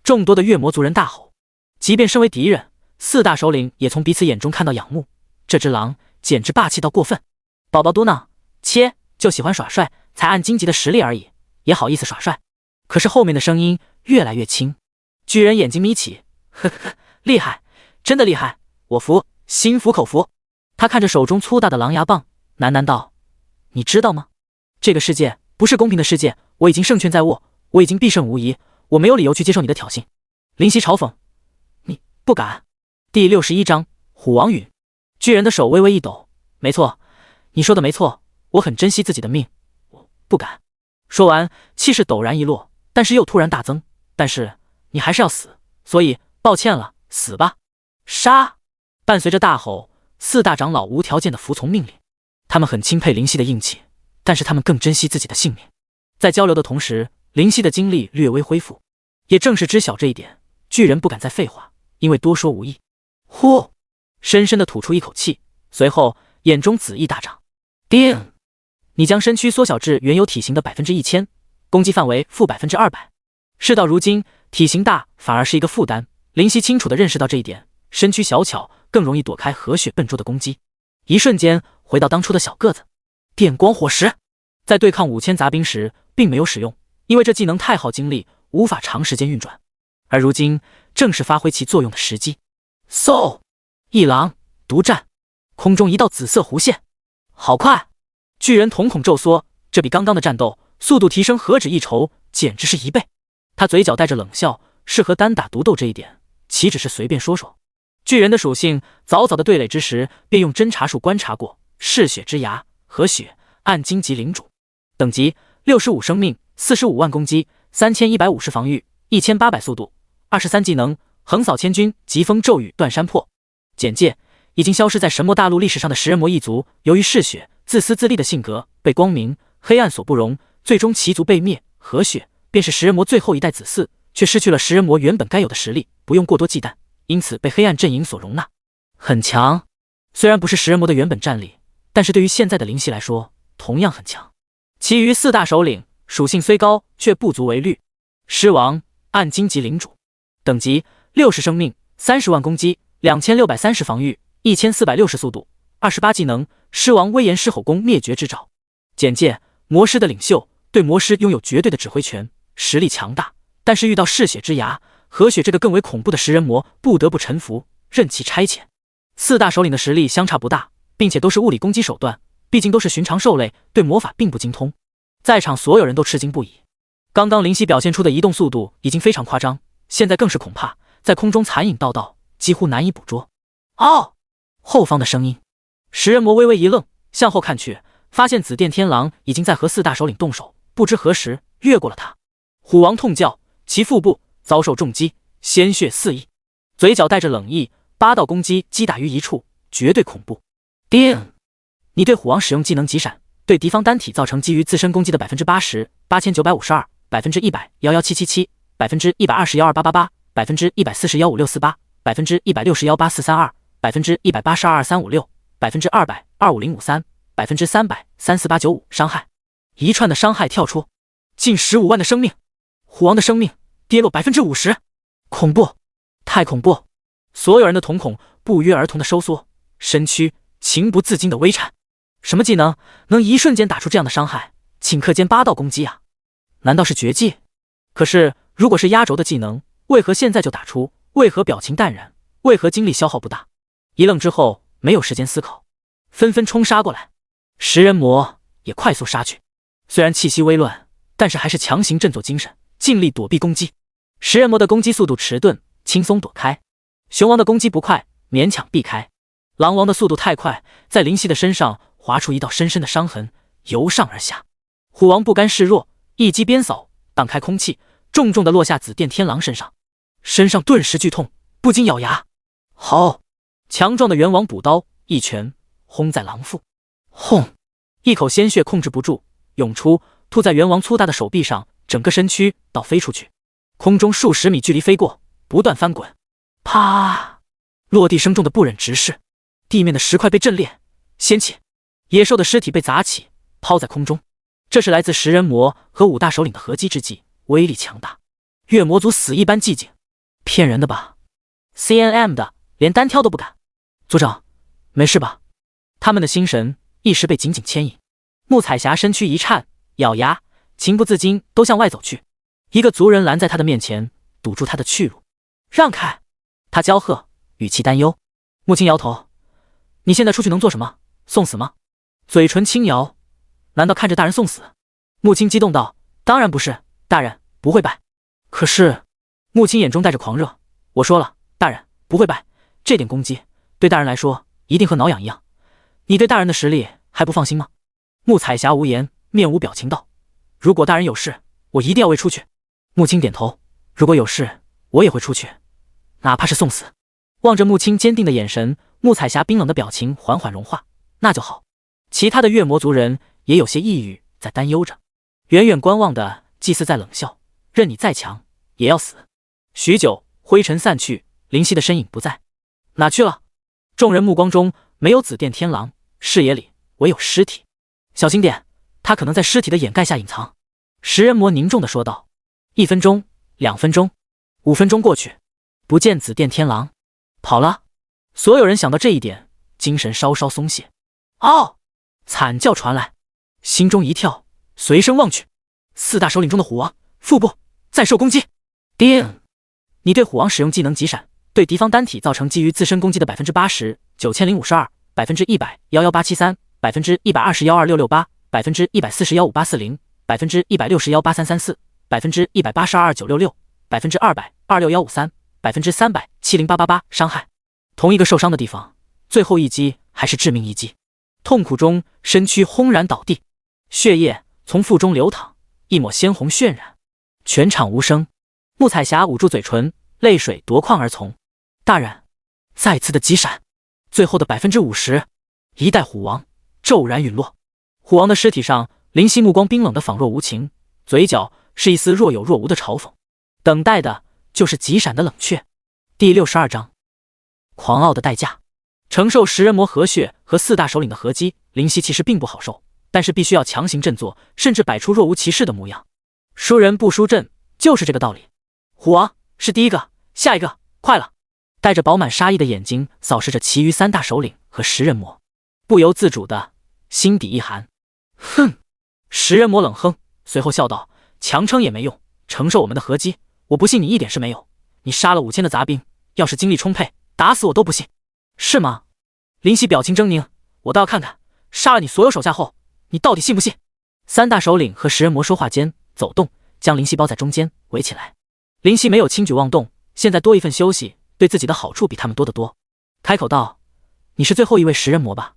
A: 众多的月魔族人大吼，即便身为敌人，四大首领也从彼此眼中看到仰慕。这只狼简直霸气到过分。宝宝嘟囔：“切，就喜欢耍帅，才按荆棘的实力而已，也好意思耍帅。”可是后面的声音越来越轻。巨人眼睛眯起，呵呵，厉害，真的厉害，我服，心服口服。他看着手中粗大的狼牙棒，喃喃道：“你知道吗？这个世界不是公平的世界，我已经胜券在握，我已经必胜无疑，我没有理由去接受你的挑衅。”灵犀嘲讽：“你不敢？”第61章虎王陨。巨人的手微微一抖：“没错，你说的没错，我很珍惜自己的命，我不敢。”说完，气势陡然一落，但是又突然大增：“但是你还是要死，所以抱歉了，死吧！”杀！伴随着大吼，四大长老无条件的服从命令。他们很钦佩灵犀的硬气，但是他们更珍惜自己的性命。在交流的同时，灵犀的精力略微恢复。也正是知晓这一点，巨人不敢再废话，因为多说无益。呼，深深的吐出一口气，随后眼中紫意大涨。叮！你将身躯缩小至原有体型的 1000%， 攻击范围负 200%。事到如今，体型大反而是一个负担。灵犀清楚地认识到这一点，身躯小巧，更容易躲开和血笨拙的攻击。一瞬间回到当初的小个子。电光火石，在对抗5000杂兵时并没有使用，因为这技能太耗精力，无法长时间运转。而如今正是发挥其作用的时机。嗖！一狼独占，空中一道紫色弧线，好快！巨人瞳孔骤缩，这比刚刚的战斗速度提升何止一筹，简直是1倍。他嘴角带着冷笑，适合单打独斗这一点，岂只是随便说说。巨人的属性早早的对垒之时便用侦察术观察过，嗜血之牙、和血、暗荆棘领主。等级65生命，45万攻击，3150防御，1800速度，23技能横扫千军，疾风骤雨断山破。简介：已经消失在神魔大陆历史上的食人魔一族，由于嗜血、自私自利的性格，被光明、黑暗所不容，最终其族被灭。和血便是食人魔最后一代子嗣，却失去了食人魔原本该有的实力，不用过多忌惮，因此被黑暗阵营所容纳。很强。虽然不是食人魔的原本战力，但是对于现在的灵犀来说，同样很强。其余4大首领属性虽高，却不足为虑。狮王暗金级领主，等级60生命，30万攻击，2630防御，1460速度，28技能，狮王威严狮吼功灭绝之爪。简介：魔师的领袖，对魔师拥有绝对的指挥权，实力强大，但是遇到嗜血之牙和血这个更为恐怖的食人魔，不得不臣服，任其差遣。4大首领的实力相差不大，并且都是物理攻击手段，毕竟都是寻常兽类，对魔法并不精通。在场所有人都吃惊不已。刚刚灵犀表现出的移动速度已经非常夸张，现在更是恐怕在空中残影道道，几乎难以捕捉。哦，后方的声音。食人魔微微一愣，向后看去，发现紫电天狼已经在和4大首领动手，不知何时越过了他。虎王痛叫，其腹部遭受重击，鲜血四溢，嘴角带着冷意，8道攻击击打于一处，绝对恐怖。叮！你对虎王使用技能急闪，对敌方单体造成基于自身攻击的 80%、8952、100、11777、120、12888、140、15648、160、18432、182、200、25053、300、34895伤害。一串的伤害跳出，近15万的生命，虎王的生命跌落 50%， 恐怖，太恐怖！所有人的瞳孔不约而同的收缩，身躯情不自禁的微颤。什么技能能一瞬间打出这样的伤害？顷刻间8道攻击啊！难道是绝技？可是如果是压轴的技能，为何现在就打出？为何表情淡然？为何精力消耗不大？一愣之后，没有时间思考，纷纷冲杀过来。食人魔也快速杀去，虽然气息微乱，但是还是强行振作精神，尽力躲避攻击。食人魔的攻击速度迟钝，轻松躲开；熊王的攻击不快，勉强避开；狼王的速度太快，在灵犀的身上划出一道深深的伤痕，由上而下。虎王不甘示弱，一击鞭扫，荡开空气，重重地落下紫电天狼身上，身上顿时剧痛，不禁咬牙。好！强壮的猿王补刀，一拳轰在狼腹，轰！一口鲜血控制不住涌出，吐在猿王粗大的手臂上，整个身躯倒飞出去，空中数十米距离飞过，不断翻滚。啪！落地声重的不忍直视，地面的石块被震裂掀起，野兽的尸体被砸起，抛在空中。这是来自食人魔和5大首领的合击之技，威力强大。月魔族死一般寂静，骗人的吧 ？CNM 的连单挑都不敢。族长，没事吧？他们的心神一时被紧紧牵引。穆彩霞身躯一颤，咬牙，情不自禁都向外走去。一个族人拦在他的面前，堵住他的去路。让开！他骄喝，语气担忧。穆青摇头：“你现在出去能做什么？送死吗？”嘴唇轻摇：“难道看着大人送死？”穆青激动道：“当然不是，大人不会败。”可是，穆青眼中带着狂热：“我说了，大人不会败，这点攻击对大人来说一定和挠痒一样。你对大人的实力还不放心吗？”穆彩霞无言，面无表情道：“如果大人有事，我一定要为出去。”穆青点头：“如果有事，我也会出去，哪怕是送死。”望着穆青坚定的眼神，穆彩霞冰冷的表情缓缓融化。那就好。其他的月魔族人也有些抑郁，在担忧着，远远观望的祭司在冷笑：“任你再强，也要死。”许久，灰尘散去，灵犀的身影不在，哪去了？众人目光中没有紫电天狼，视野里唯有尸体。小心点，他可能在尸体的掩盖下隐藏。食人魔凝重地说道。1分钟，2分钟，5分钟过去，不见紫电天狼，跑了。所有人想到这一点，精神稍稍松懈。哦！惨叫传来，心中一跳，随声望去，4大首领中的虎王腹部再受攻击。叮！你对虎王使用技能急闪，对敌方单体造成基于自身攻击的 80%、9052、100、11873、120、12668、140、15840、160、18334、182、966、200、26153、300、70888伤害。同一个受伤的地方，最后一击还是致命一击。痛苦中，身躯轰然倒地，血液从腹中流淌，一抹鲜红渲染。全场无声。穆彩霞捂住嘴唇，泪水夺眶而从。大人，再次的急闪，最后的 50%， 一代虎王骤然陨落。虎王的尸体上，灵犀目光冰冷的仿若无情，嘴角是一丝若有若无的嘲讽。等待的就是急闪的冷却。第62章，狂傲的代价。承受食人魔何血和4大首领的合击，灵犀其实并不好受，但是必须要强行振作，甚至摆出若无其事的模样。输人不输阵，就是这个道理。虎王是第一个，下一个，快了！带着饱满杀意的眼睛扫视着其余3大首领和食人魔，不由自主的心底一寒。哼！食人魔冷哼，随后笑道：“强撑也没用，承受我们的合击，我不信你一点事没有。你杀了5000的杂兵，要是精力充沛，打死我都不信。是吗？”林夕表情狰狞，我倒要看看，杀了你所有手下后，你到底信不信？3大首领和食人魔说话间走动，将林夕包在中间围起来。林夕没有轻举妄动，现在多一份休息，对自己的好处比他们多得多。开口道：“你是最后一位食人魔吧？”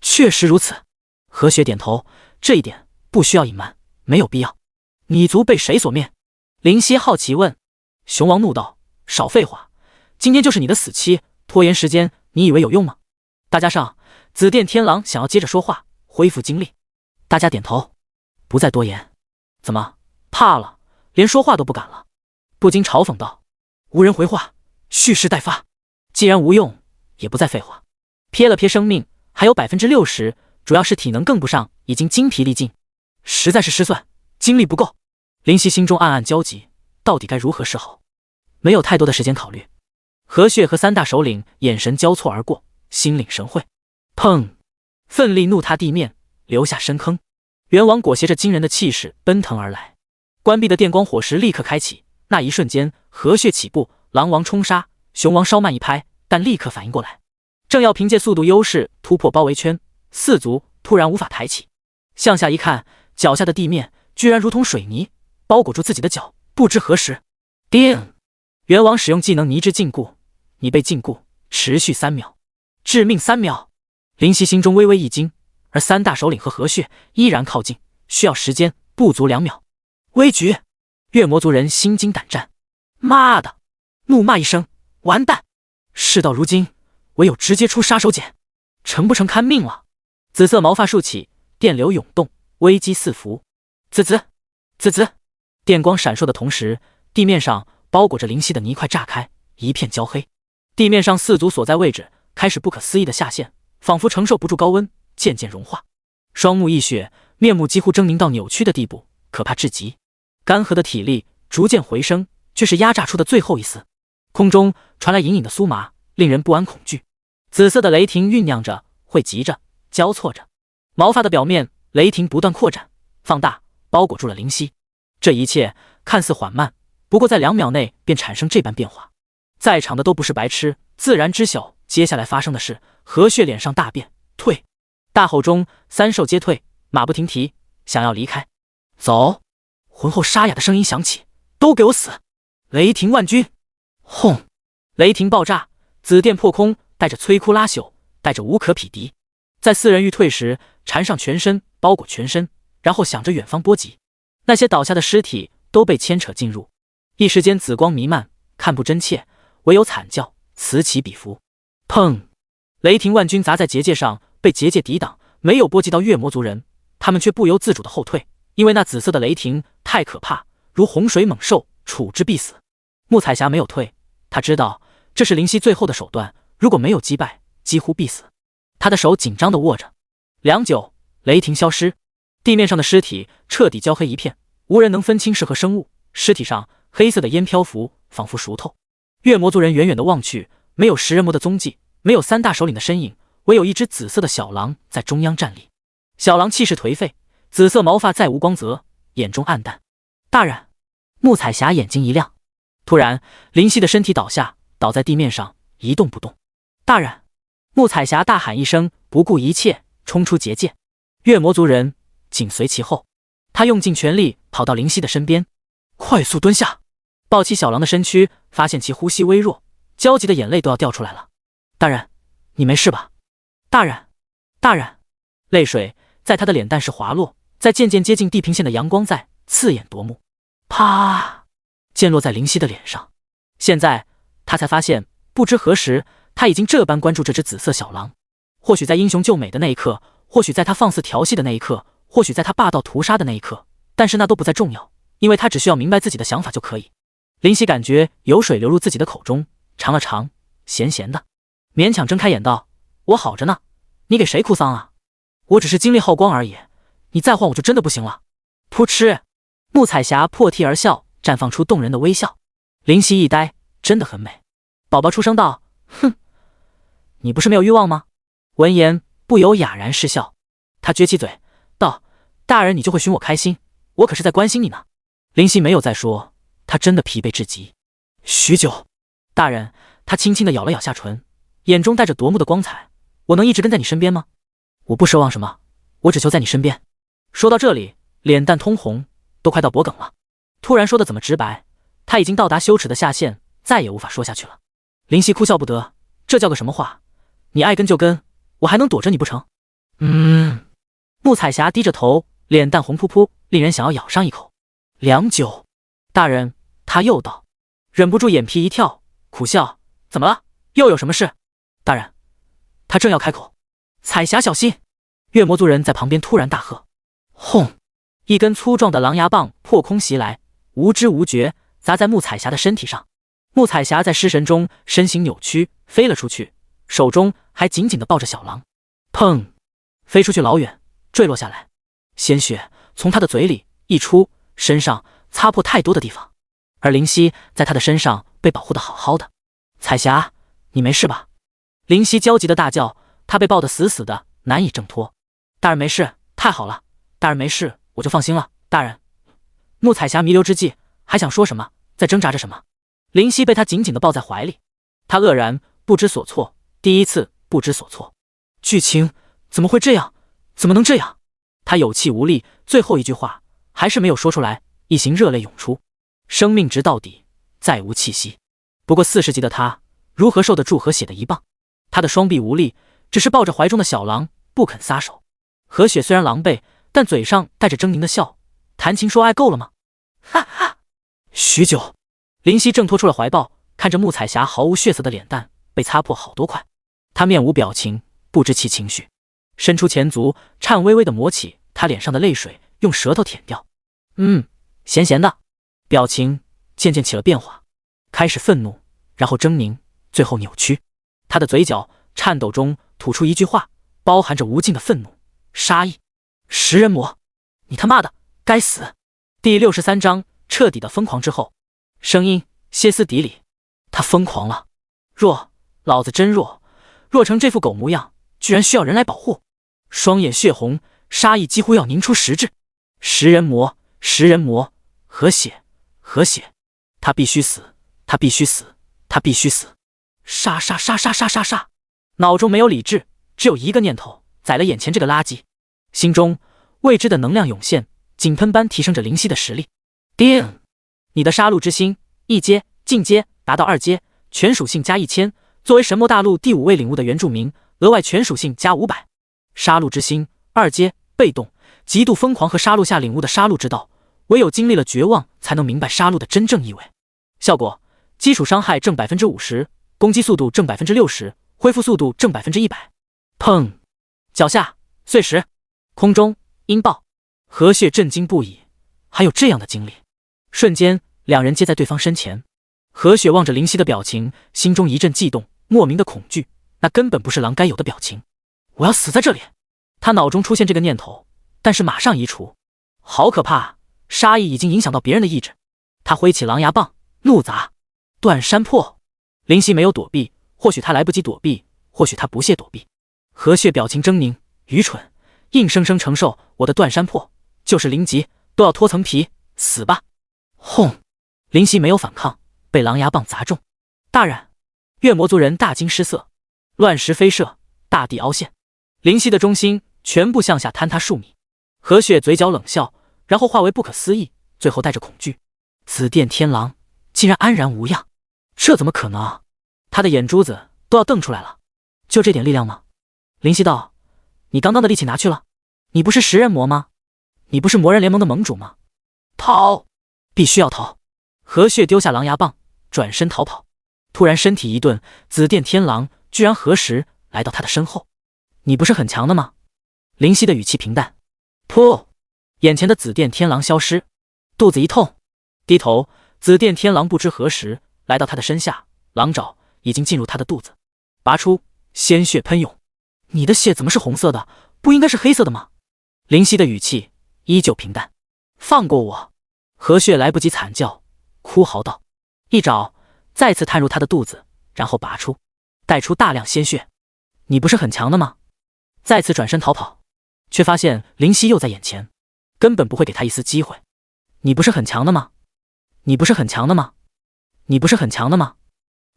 A: 确实如此。何雪点头，这一点不需要隐瞒，没有必要。你族被谁所灭？林夕好奇问。熊王怒道：“少废话，今天就是你的死期，拖延时间，你以为有用吗？”大家上！紫电天狼想要接着说话，恢复精力。大家点头，不再多言。怎么怕了？连说话都不敢了？不禁嘲讽道：“无人回话，蓄势待发。既然无用，也不再废话。”瞥了瞥生命，还有60%，主要是体能跟不上，已经精疲力尽，实在是失算，精力不够。林夕心中暗暗焦急，到底该如何是好？没有太多的时间考虑。何血和3大首领眼神交错而过，心领神会。砰！奋力怒踏地面，留下深坑。元王裹挟着惊人的气势奔腾而来，关闭的电光火石立刻开启。那一瞬间，何血起步，狼王冲杀，熊王稍慢一拍，但立刻反应过来，正要凭借速度优势突破包围圈，4足突然无法抬起，向下一看，脚下的地面居然如同水泥包裹住自己的脚，不知何时。叮！元王使用技能泥之禁锢，你被禁锢，持续3秒，致命3秒。林夕心中微微一惊，而3大首领和何血依然靠近，需要时间不足2秒。危局！月魔族人心惊胆战，妈的！怒骂一声，完蛋！事到如今，唯有直接出杀手锏，成不成看命了。紫色毛发竖起，电流涌动，危机四伏。滋滋滋滋，电光闪烁的同时，地面上包裹着灵犀的泥块炸开，一片焦黑。地面上4族所在位置开始不可思议的下陷，仿佛承受不住高温，渐渐融化。双目溢血，面目几乎狰狞到扭曲的地步，可怕至极。干涸的体力逐渐回升，却是压榨出的最后一丝。空中传来隐隐的酥麻，令人不安恐惧。紫色的雷霆酝酿着，汇集着，交错着。毛发的表面，雷霆不断扩展、放大，包裹住了灵犀。这一切看似缓慢，不过在2秒内便产生这般变化。在场的都不是白痴，自然知晓接下来发生的事。何血脸上大变，退！大吼中，3兽皆退，马不停蹄，想要离开。走！浑厚沙哑的声音响起，都给我死！雷霆万钧！轰！雷霆爆炸，紫电破空，带着摧枯拉朽，带着无可匹敌。在4人欲退时，缠上全身，包裹全身，然后想着远方波及。那些倒下的尸体都被牵扯进入，一时间紫光弥漫，看不真切，唯有惨叫，此起彼伏。砰！雷霆万钧砸在结界上，被结界抵挡，没有波及到月魔族人，他们却不由自主的后退，因为那紫色的雷霆太可怕，如洪水猛兽，处之必死。穆彩霞没有退，他知道这是灵犀最后的手段，如果没有击败，几乎必死。他的手紧张地握着。良久，雷霆消失，地面上的尸体彻底焦黑一片，无人能分清是何生物。尸体上黑色的烟漂浮，仿佛熟透。月魔族人远远地望去，没有食人魔的踪迹，没有3大首领的身影，唯有一只紫色的小狼在中央站立。小狼气势颓废，紫色毛发再无光泽，眼中暗淡。大人！穆彩霞眼睛一亮。突然，灵犀的身体倒下，倒在地面上，一动不动。大人！穆彩霞大喊一声，不顾一切冲出结界。月魔族人紧随其后，他用尽全力跑到灵犀的身边，快速蹲下，抱起小狼的身躯，发现其呼吸微弱，焦急的眼泪都要掉出来了。大人，你没事吧？大人，大人！泪水在他的脸蛋上滑落，在渐渐接近地平线的阳光在刺眼夺目，啪，溅落在灵犀的脸上。现在他才发现，不知何时他已经这般关注这只紫色小狼。或许在英雄救美的那一刻，或许在他放肆调戏的那一刻，或许在他霸道屠杀的那一刻，但是那都不再重要，因为他只需要明白自己的想法就可以。灵犀感觉有水流入自己的口中，尝了尝，咸咸的，勉强睁开眼道：我好着呢，你给谁哭丧啊？我只是精力耗光而已，你再换我就真的不行了。噗嗤，穆彩霞破涕而笑，绽放出动人的微笑。林夕一呆，真的很美。宝宝出声道：哼，你不是没有欲望吗？闻言不由哑然失笑。他撅起嘴道：大人你就会寻我开心，我可是在关心你呢。林夕没有再说，他真的疲惫至极。许久，大人，他轻轻地咬了咬下唇，眼中带着夺目的光彩。我能一直跟在你身边吗？我不奢望什么，我只求在你身边。说到这里，脸蛋通红，都快到脖梗了。突然说的怎么直白，他已经到达羞耻的下限，再也无法说下去了。林夕哭笑不得，这叫个什么话？你爱跟就跟，我还能躲着你不成？穆彩霞低着头，脸蛋红扑扑，令人想要咬上一口。良久，大人，他又道，忍不住眼皮一跳，苦笑，怎么了？又有什么事？大人，他正要开口。彩霞小心！月魔族人在旁边突然大喝。轰！一根粗壮的狼牙棒破空袭来，无知无觉砸在穆彩霞的身体上。穆彩霞在失神中身形扭曲，飞了出去，手中还紧紧地抱着小狼。砰！飞出去老远，坠落下来，鲜血从他的嘴里溢出，身上擦破太多的地方。而林夕在他的身上被保护得好好的。彩霞，你没事吧？林夕焦急的大叫，他被抱得死死的，难以挣脱。大人没事，太好了，大人没事，我就放心了。大人，穆彩霞弥留之际还想说什么，在挣扎着什么。林夕被他紧紧地抱在怀里，他愕然不知所措，第一次不知所措。剧情怎么会这样？怎么能这样？他有气无力，最后一句话还是没有说出来，一行热泪涌出。生命直到底，再无气息。不过40级的他如何受得住和血的一棒？他的双臂无力，只是抱着怀中的小狼不肯撒手。何雪虽然狼狈，但嘴上带着狰狞的笑，谈情说爱够了吗？哈哈！许久，林夕挣脱出了怀抱，看着穆彩霞毫无血色的脸蛋被擦破好多块，他面无表情，不知其情绪，伸出前足，颤巍巍地抹起他脸上的泪水，用舌头舔掉。咸咸的。表情渐渐起了变化，开始愤怒，然后狰狞，最后扭曲。他的嘴角颤抖中吐出一句话，包含着无尽的愤怒、杀意。食人魔，你他妈的该死！第63章彻底的疯狂之后，声音歇斯底里，他疯狂了。弱，老子真弱，弱成这副狗模样，居然需要人来保护。双眼血红，杀意几乎要凝出实质。食人魔，食人魔，和血，和血，他必须死，他必须死，他必须死！杀杀杀杀杀杀杀！脑中没有理智，只有一个念头，宰了眼前这个垃圾。心中未知的能量涌现，井喷般提升着灵犀的实力。叮！你的杀戮之心1阶进阶达到2阶，全属性加1000，作为神魔大陆第5位领悟的原住民，额外全属性加500。杀戮之心2阶被动，极度疯狂和杀戮下领悟的杀戮之道，唯有经历了绝望才能明白杀戮的真正意味。效果：基础伤害正 50%， 攻击速度正 60%， 恢复速度正 100%。 砰！脚下碎石，空中音爆，何血震惊不已，还有这样的经历。瞬间两人接在对方身前，何雪望着林夕的表情，心中一阵悸动，莫名的恐惧，那根本不是狼该有的表情。我要死在这里！他脑中出现这个念头，但是马上移除。好可怕，杀意已经影响到别人的意志。他挥起狼牙棒，怒砸。断山破！林夕没有躲避，或许他来不及躲避，或许他不屑躲避。何血表情狰狞，愚蠢，硬生生承受我的断山破，就是0级都要脱层皮，死吧！轰！林夕没有反抗，被狼牙棒砸中。大人！月魔族人大惊失色，乱石飞射，大地凹陷，林夕的中心全部向下坍塌数米。何雪嘴角冷笑，然后化为不可思议，最后带着恐惧。紫电天狼竟然安然无恙，这怎么可能？他的眼珠子都要瞪出来了。就这点力量吗？林夕道：你刚刚的力气拿去了？你不是食人魔吗？你不是魔人联盟的盟主吗？逃！必须要逃！何血丢下狼牙棒，转身逃跑。突然身体一顿，紫电天狼居然何时来到他的身后。你不是很强的吗？林夕的语气平淡。噗！眼前的紫电天狼消失，肚子一痛，低头，紫电天狼不知何时来到他的身下，狼爪已经进入他的肚子，拔出，鲜血喷涌。你的血怎么是红色的？不应该是黑色的吗？灵犀的语气依旧平淡。放过我！何血来不及惨叫，哭嚎道，一爪再次探入他的肚子，然后拔出，带出大量鲜血。你不是很强的吗？再次转身逃跑，却发现灵犀又在眼前，根本不会给他一丝机会。你不是很强的吗？你不是很强的吗？你不是很强的吗？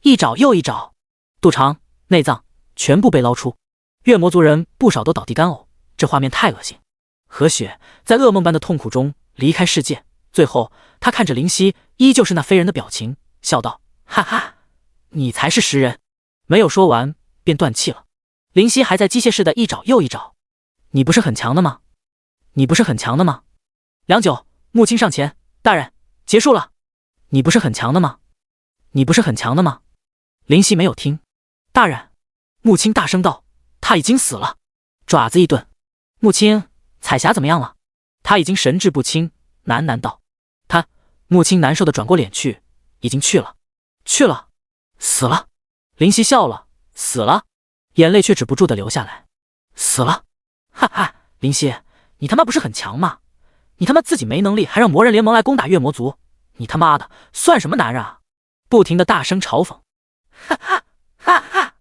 A: 一爪又一爪，肚肠、内脏全部被捞出，月魔族人不少都倒地干呕，这画面太恶心。何雪在噩梦般的痛苦中离开世界，最后他看着灵犀，依旧是那非人的表情，笑道：哈哈，你才是食人。没有说完便断气了。灵犀还在机械式的一爪又一爪。你不是很强的吗？你不是很强的吗？良久，木青上前，大人，结束了。你不是很强的吗？你不是很强的吗？灵犀没有听。大人，木青大声道，他已经死了。爪子一顿，木青，彩霞怎么样了？他已经神志不清，喃喃道。木青难受的转过脸去，已经去了。去了？死了？灵犀笑了，死了？眼泪却止不住的流下来。死了？哈哈，灵犀，你他妈不是很强吗？你他妈自己没能力，还让魔人联盟来攻打月魔族，你他妈的算什么男人啊？不停的大声嘲讽。哈哈哈哈！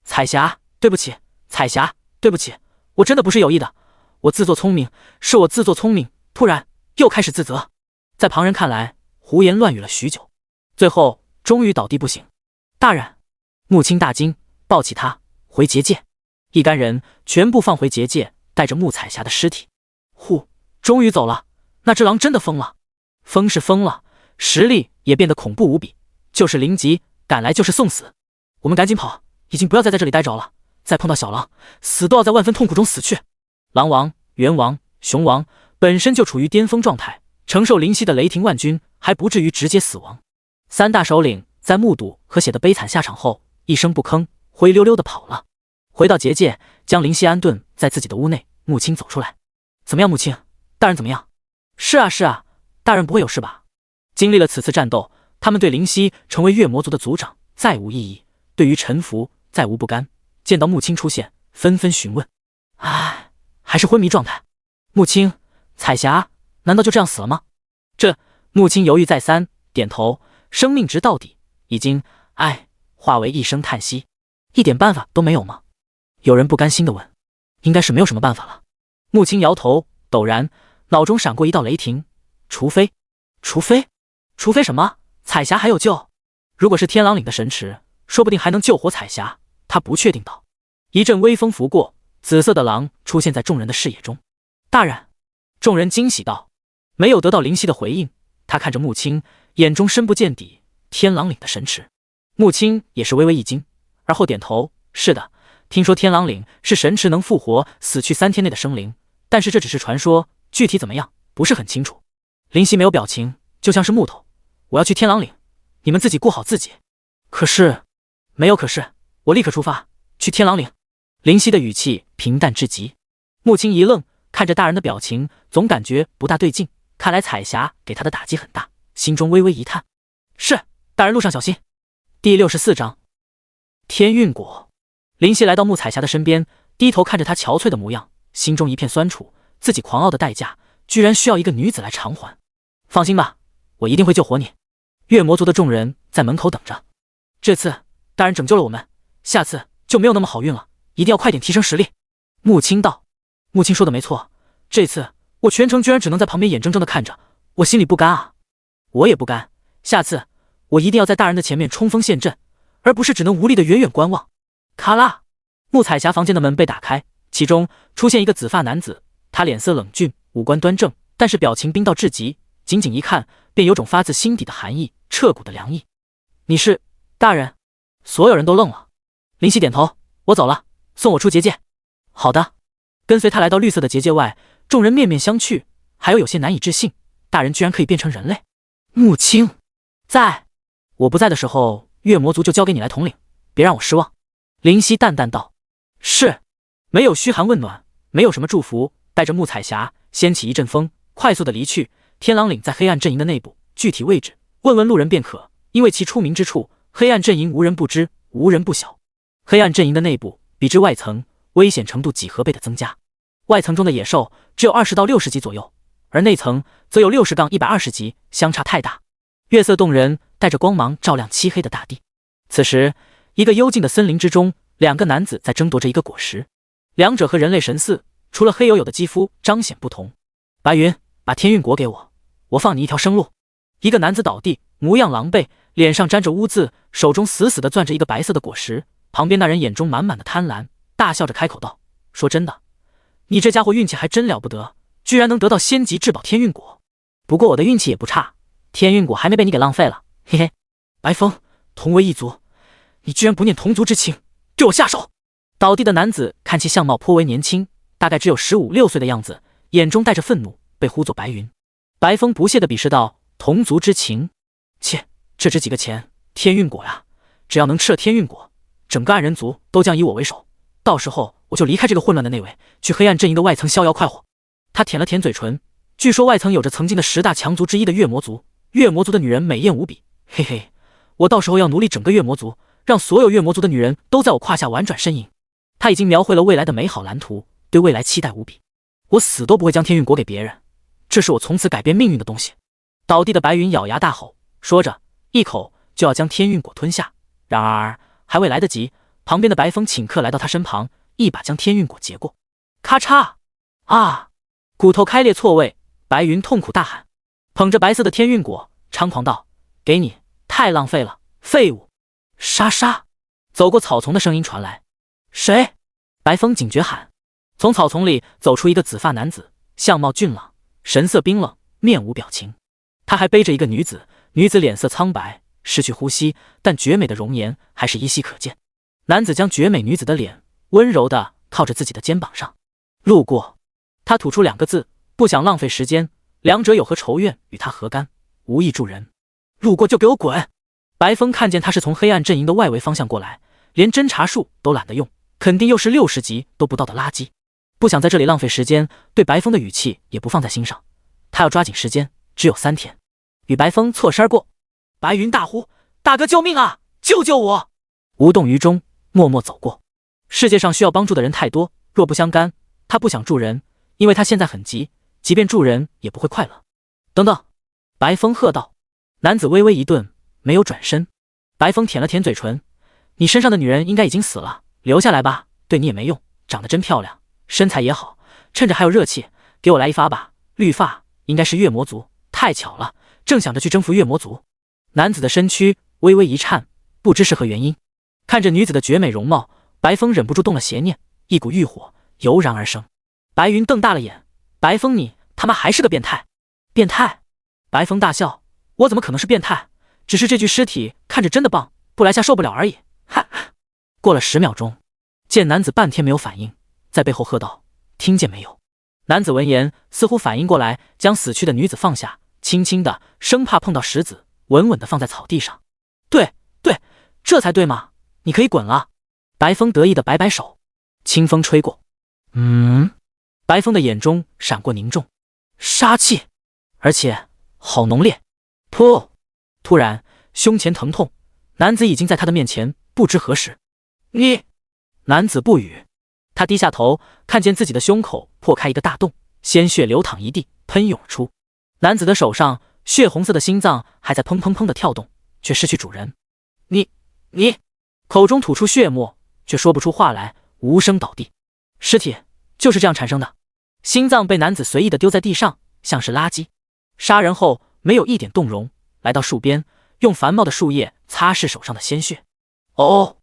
A: 彩霞，对不起，彩霞，对不起，我真的不是有意的，我自作聪明，是我自作聪明。突然又开始自责，在旁人看来胡言乱语了许久，最后终于倒地不醒。大人！木青大惊，抱起他回结界，一干人全部放回结界，带着穆彩霞的尸体。呼，终于走了。那只狼真的疯了，疯是疯了，实力也变得恐怖无比，就是灵级赶来就是送死。我们赶紧跑，已经不要再在这里待着了，再碰到小狼，死都要在万分痛苦中死去。狼王、猿王、熊王本身就处于巅峰状态，承受灵犀的雷霆万钧，还不至于直接死亡。三大首领在目睹何血的悲惨下场后，一声不吭，灰溜溜的跑了。回到结界，将灵犀安顿在自己的屋内。木青走出来，怎么样，木青大人怎么样？是啊是啊，大人不会有事吧？经历了此次战斗，他们对灵犀成为月魔族的族长再无异议，对于臣服再无不甘。见到木青出现，纷纷询问。唉，还是昏迷状态。木青，彩霞难道就这样死了吗？木青犹豫再三，点头，生命值到底，已经化为一声叹息。一点办法都没有吗？有人不甘心地问。应该是没有什么办法了。木青摇头，陡然脑中闪过一道雷霆，除非什么？彩霞还有救？如果是天狼岭的神池，说不定还能救活彩霞。他不确定道。一阵微风拂过，紫色的狼出现在众人的视野中。大人！众人惊喜道。没有得到灵犀的回应，他看着木青，眼中深不见底。天狼岭的神池。木青也是微微一惊，而后点头，是的，听说天狼岭是神池，能复活死去3天内的生灵，但是这只是传说，具体怎么样不是很清楚。灵犀没有表情，就像是木头。我要去天狼岭，你们自己顾好自己。可是没有可是，我立刻出发去天狼岭。灵犀的语气平淡至极。木青一愣，看着大人的表情，总感觉不大对劲，看来彩霞给他的打击很大，心中微微一叹。是，大人路上小心。第64章天运果。灵犀来到穆彩霞的身边，低头看着她憔悴的模样，心中一片酸楚，自己狂傲的代价居然需要一个女子来偿还。放心吧，我一定会救活你。月魔族的众人在门口等着。这次大人拯救了我们，下次就没有那么好运了，一定要快点提升实力。木青道。木青说的没错，这次我全程居然只能在旁边眼睁睁的看着，我心里不甘啊。我也不甘，下次我一定要在大人的前面冲锋陷阵，而不是只能无力的远远观望。咔啦，穆彩霞房间的门被打开，其中出现一个紫发男子，他脸色冷峻，五官端正，但是表情冰到至极，仅仅一看便有种发自心底的寒意，彻骨的凉意。你是大人？所有人都愣了。灵犀点头，我走了，送我出结界。好的。跟随他来到绿色的结界外，众人面面相觑，还有些难以置信，大人居然可以变成人类。木青，在我不在的时候，月魔族就交给你来统领，别让我失望。灵犀淡淡道。是。没有嘘寒问暖，没有什么祝福，带着穆彩霞掀起一阵风，快速的离去。天狼岭在黑暗阵营的内部，具体位置问问路人便可，因为其出名之处，黑暗阵营无人不知，无人不晓。黑暗阵营的内部比之外层，危险程度几何倍的增加。外层中的野兽只有20到60级左右，而内层则有60-120级，相差太大。月色动人，带着光芒照亮漆黑的大地。此时，一个幽静的森林之中，两个男子在争夺着一个果实，两者和人类神似，除了黑黝黝的肌肤彰显不同。白云，把天运果给我，我放你一条生路。一个男子倒地，模样狼狈，脸上沾着污渍，手中死死地攥着一个白色的果实。旁边那人眼中满满的贪婪，大笑着开口道：“说真的，你这家伙运气还真了不得，居然能得到仙级至宝天运果。不过我的运气也不差，天运果还没被你给浪费了，嘿嘿。白风，同为一族，你居然不念同族之情，对我下手！”倒地的男子看其相貌颇为年轻，大概只有15、16岁的样子，眼中带着愤怒，被呼作白云。白风不屑地鄙视道：“同族之情？切，这值几个钱？天运果呀！只要能吃了天运果，整个暗人族都将以我为首。到时候我就离开这个混乱的内围，去黑暗阵营的外层逍遥快活。”他舔了舔嘴唇，据说外层有着曾经的10大强族之一的月魔族，月魔族的女人美艳无比。嘿嘿，我到时候要奴隶整个月魔族，让所有月魔族的女人都在我胯下婉转呻吟。他已经描绘了未来的美好蓝图，对未来期待无比。我死都不会将天运果给别人，这是我从此改变命运的东西。倒地的白云咬牙大吼，说着一口就要将天运果吞下。然而还未来得及，旁边的白风顷刻来到他身旁，一把将天运果截过。咔嚓！啊！骨头开裂错位，白云痛苦大喊，捧着白色的天运果，猖狂道：“给你，太浪费了，废物！”沙沙，走过草丛的声音传来。谁？白风警觉喊。从草丛里走出一个紫发男子，相貌俊朗，神色冰冷，面无表情。他还背着一个女子，女子脸色苍白，失去呼吸，但绝美的容颜还是依稀可见。男子将绝美女子的脸温柔地靠着自己的肩膀上。路过，他吐出2个字，不想浪费时间，两者有何仇怨与他何干，无意助人。路过就给我滚！白风看见他是从黑暗阵营的外围方向过来，连侦察术都懒得用，肯定又是60级都不到的垃圾，不想在这里浪费时间，对白风的语气也不放在心上。他要抓紧时间，只有3天。与白风错身而过，白云大呼：“大哥救命啊！救救我！”无动于衷，默默走过。世界上需要帮助的人太多，若不相干，他不想助人，因为他现在很急，即便助人也不会快乐。等等！白风喝道。男子微微一顿，没有转身。白风舔了舔嘴唇：“你身上的女人应该已经死了，留下来吧，对你也没用，长得真漂亮，身材也好，趁着还有热气，给我来一发吧。绿发，应该是月魔族，太巧了，正想着去征服月魔族。”男子的身躯微微一颤，不知是何原因。看着女子的绝美容貌，白风忍不住动了邪念，一股欲火油然而生。白云瞪大了眼：“白风，你他妈还是个变态！”变态？白风大笑：“我怎么可能是变态？只是这具尸体看着真的棒，不来下受不了而已。”哈！过了10秒钟，见男子半天没有反应，在背后喝道：“听见没有？”男子闻言似乎反应过来，将死去的女子放下，轻轻的，生怕碰到石子，稳稳的放在草地上。对，这才对嘛！你可以滚了。白风得意的摆摆手。清风吹过，白风的眼中闪过凝重，杀气，而且好浓烈。噗！突然胸前疼痛，男子已经在他的面前，不知何时。你！男子不语。他低下头，看见自己的胸口破开一个大洞，鲜血流淌一地，喷涌而出。男子的手上血红色的心脏还在砰砰砰的跳动，却失去主人。你口中吐出血沫，却说不出话来，无声倒地。尸体就是这样产生的。心脏被男子随意的丢在地上，像是垃圾。杀人后没有一点动容，来到树边，用繁茂的树叶擦拭手上的鲜血。哦！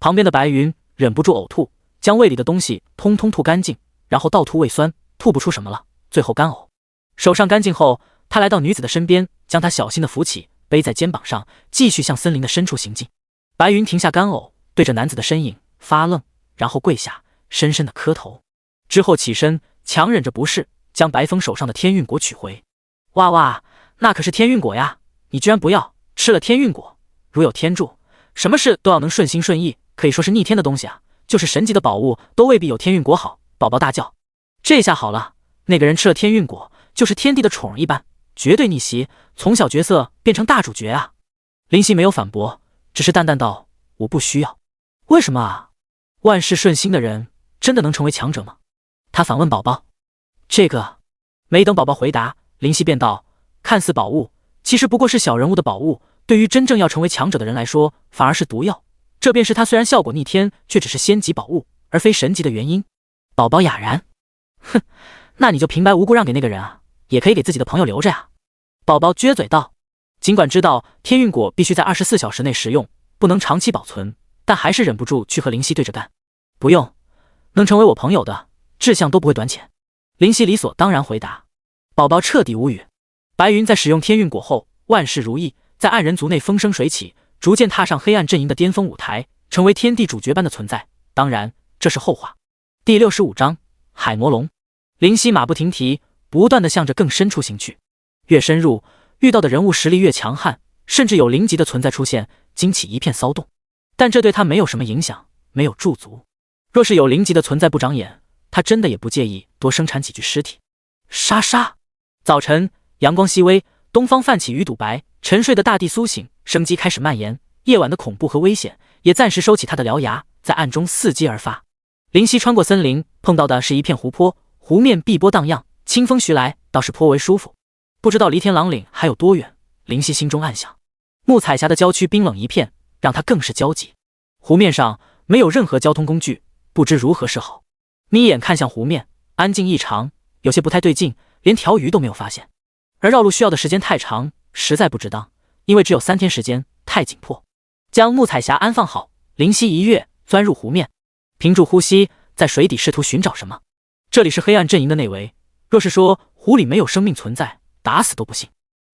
A: 旁边的白云忍不住呕吐，将胃里的东西通通吐干净，然后倒吐胃酸，吐不出什么了，最后干呕。手上干净后，他来到女子的身边，将她小心的扶起，背在肩膀上，继续向森林的深处行进。白云停下干呕，对着男子的身影发愣，然后跪下，深深的磕头，之后起身，强忍着不适，将白风手上的天运果取回。哇哇，那可是天运果呀！你居然不要，吃了天运果，如有天助，什么事都要能顺心顺意，可以说是逆天的东西啊！就是神级的宝物，都未必有天运果好。宝宝大叫：“这下好了，那个人吃了天运果，就是天帝的宠儿一般，绝对逆袭，从小角色变成大主角啊！”林夕没有反驳，只是淡淡道：“我不需要。”为什么啊？万事顺心的人真的能成为强者吗？他反问宝宝。这个，没等宝宝回答，林夕便道：看似宝物，其实不过是小人物的宝物，对于真正要成为强者的人来说，反而是毒药。这便是他虽然效果逆天，却只是仙级宝物，而非神级的原因。宝宝哑然，哼，那你就平白无故让给那个人啊，也可以给自己的朋友留着呀。宝宝撅嘴道。尽管知道天运果必须在24小时内食用，不能长期保存，但还是忍不住去和林夕对着干。不用，能成为我朋友的，志向都不会短浅。林夕理所当然回答。宝宝彻底无语。白云在使用天运果后，万事如意，在暗人族内风生水起，逐渐踏上黑暗阵营的巅峰舞台，成为天地主角般的存在。当然，这是后话。第65章海魔龙。林夕马不停蹄，不断地向着更深处行去。越深入，遇到的人物实力越强悍，甚至有灵级的存在出现，惊起一片骚动。但这对他没有什么影响，没有驻足。若是有灵级的存在不长眼，他真的也不介意多生产几具尸体。沙沙。早晨，阳光熹微，东方泛起鱼肚白，沉睡的大地苏醒，生机开始蔓延。夜晚的恐怖和危险也暂时收起他的獠牙，在暗中伺机而发。林夕穿过森林，碰到的是一片湖泊，湖面碧波荡漾，清风徐来，倒是颇为舒服。不知道离天狼岭还有多远，林夕心中暗想。木彩峡的郊区冰冷一片，让他更是焦急。湖面上没有任何交通工具，不知如何是好。眯眼看向湖面，安静异常，有些不太对劲，连条鱼都没有发现。而绕路需要的时间太长，实在不值当，因为只有3天时间，太紧迫。将木彩峡安放好，林夕一跃钻入湖面，屏住呼吸，在水底试图寻找什么。这里是黑暗阵营的内围，若是说湖里没有生命存在，打死都不信。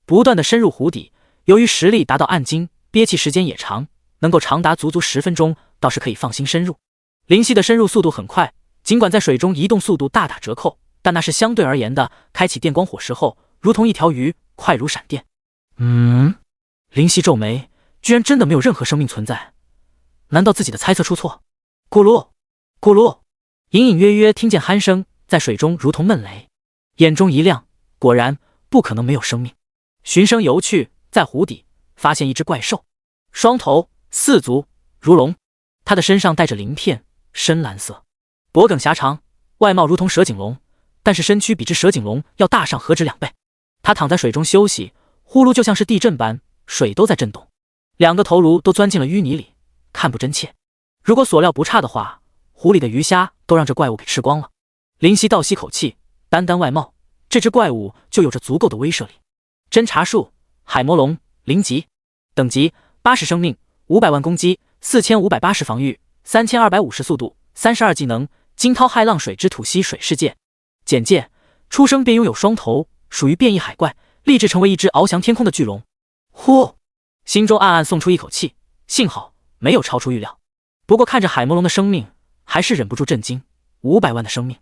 A: 不断的深入湖底，由于实力达到暗金，憋气时间也长，能够长达足足10分钟，倒是可以放心深入。林夕的深入速度很快，尽管在水中移动速度大打折扣，但那是相对而言的。开启电光火石后，如同一条鱼，快如闪电。林夕皱眉，居然真的没有任何生命存在，难道自己的猜测出错？咕噜咕噜，隐隐约约听见鼾声，在水中如同闷雷。眼中一亮，果然不可能没有生命。循声游去，在湖底发现一只怪兽，双头4足，如龙。它的身上带着鳞片，深蓝色，脖颈狭长，外貌如同蛇颈龙，但是身躯比之蛇颈龙要大上何止2倍。它躺在水中休息，呼噜就像是地震般，水都在震动。2个头颅都钻进了淤泥里，看不真切。如果所料不差的话，湖里的鱼虾都让这怪物给吃光了。林夕倒吸口气，单单外貌，这只怪物就有着足够的威慑力。侦查术，海魔龙，灵级，等级80生命，500万攻击，4580防御，3250速度，32技能，惊涛骇浪水之吐息水世界。简介：出生便拥有双头，属于变异海怪，立志成为一只翱翔天空的巨龙。呼，心中暗暗松出一口气，幸好没有超出预料。不过看着海魔龙的生命，还是忍不住震惊，500万的生命，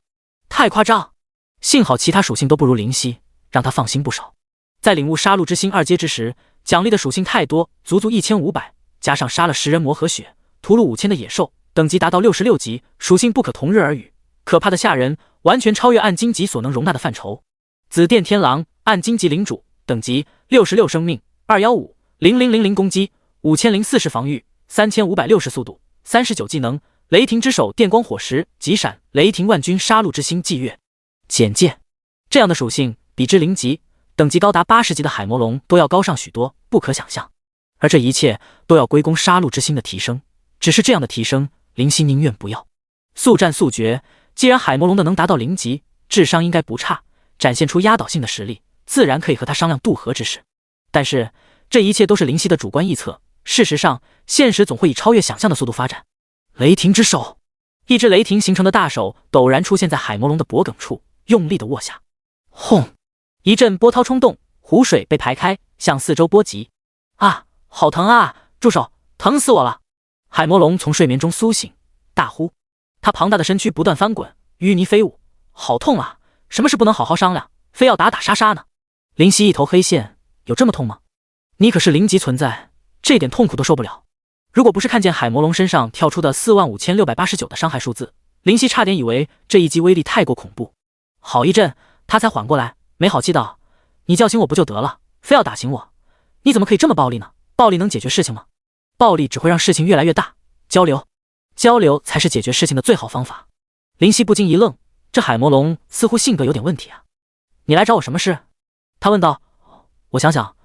A: 太夸张。幸好其他属性都不如灵犀，让他放心不少。在领悟杀戮之心2阶之时，奖励的属性太多，足足1500，加上杀了10人魔和血，屠戮5000的野兽，等级达到66级，属性不可同日而语，可怕的吓人，完全超越暗金级所能容纳的范畴。紫电天狼，暗金级领主，等级66生命，2150000攻击，5040防御，3560速度，39技能，雷霆之手电光火石急闪，雷霆万钧杀戮之心祭月。简介：这样的属性比之灵级等级高达80级的海魔龙都要高上许多，不可想象。而这一切都要归功杀戮之心的提升，只是这样的提升，林夕宁愿不要。速战速决，既然海魔龙的能达到灵级，智商应该不差，展现出压倒性的实力，自然可以和他商量渡河之事。但是这一切都是林夕的主观臆测，事实上现实总会以超越想象的速度发展。雷霆之手，一只雷霆形成的大手陡然出现在海魔龙的脖颈处，用力的握下。轰，一阵波涛冲动，湖水被排开，向四周波及。啊，好疼啊！住手，疼死我了！海魔龙从睡眠中苏醒，大呼。他庞大的身躯不断翻滚，淤泥飞舞，好痛啊！什么事不能好好商量，非要打打杀杀呢？林夕一头黑线，有这么痛吗？你可是灵级存在，这点痛苦都受不了。如果不是看见海魔龙身上跳出的45689的伤害数字，林夕差点以为这一击威力太过恐怖。好一阵，他才缓过来，没好气道：“你叫醒我不就得了，非要打醒我，你怎么可以这么暴力呢？暴力能解决事情吗？暴力只会让事情越来越大。交流才是解决事情的最好方法。”林夕不禁一愣，这海魔龙似乎性格有点问题啊。你来找我什么事？他问道。我想想，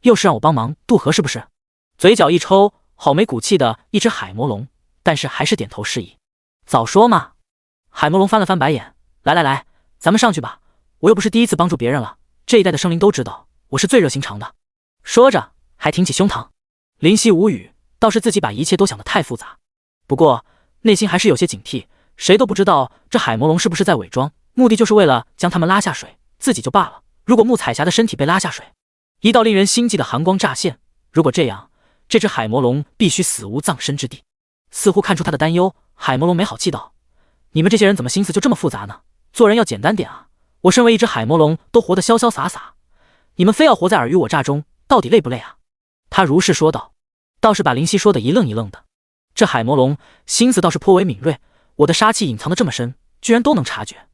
A: 又是让我帮忙渡河是不是？嘴角一抽，好没骨气的一只海魔龙，但是还是点头示意。早说嘛！海魔龙翻了翻白眼，来，咱们上去吧，我又不是第一次帮助别人了，这一带的生灵都知道我是最热心肠的。说着还挺起胸膛。林夕无语，倒是自己把一切都想得太复杂，不过内心还是有些警惕，谁都不知道这海魔龙是不是在伪装，目的就是为了将他们拉下水，自己就罢了，如果穆彩霞的身体被拉下水，一道令人心悸的寒光乍现，如果这样，这只海魔龙必须死无葬身之地。似乎看出他的担忧，海魔龙没好气道：你们这些人怎么心思就这么复杂呢？做人要简单点啊！我身为一只海魔龙都活得潇潇洒洒，你们非要活在尔虞我诈中，到底累不累啊？他如是说道，倒是把林夕说的一愣一愣的。这海魔龙心思倒是颇为敏锐，我的杀气隐藏得这么深，居然都能察觉，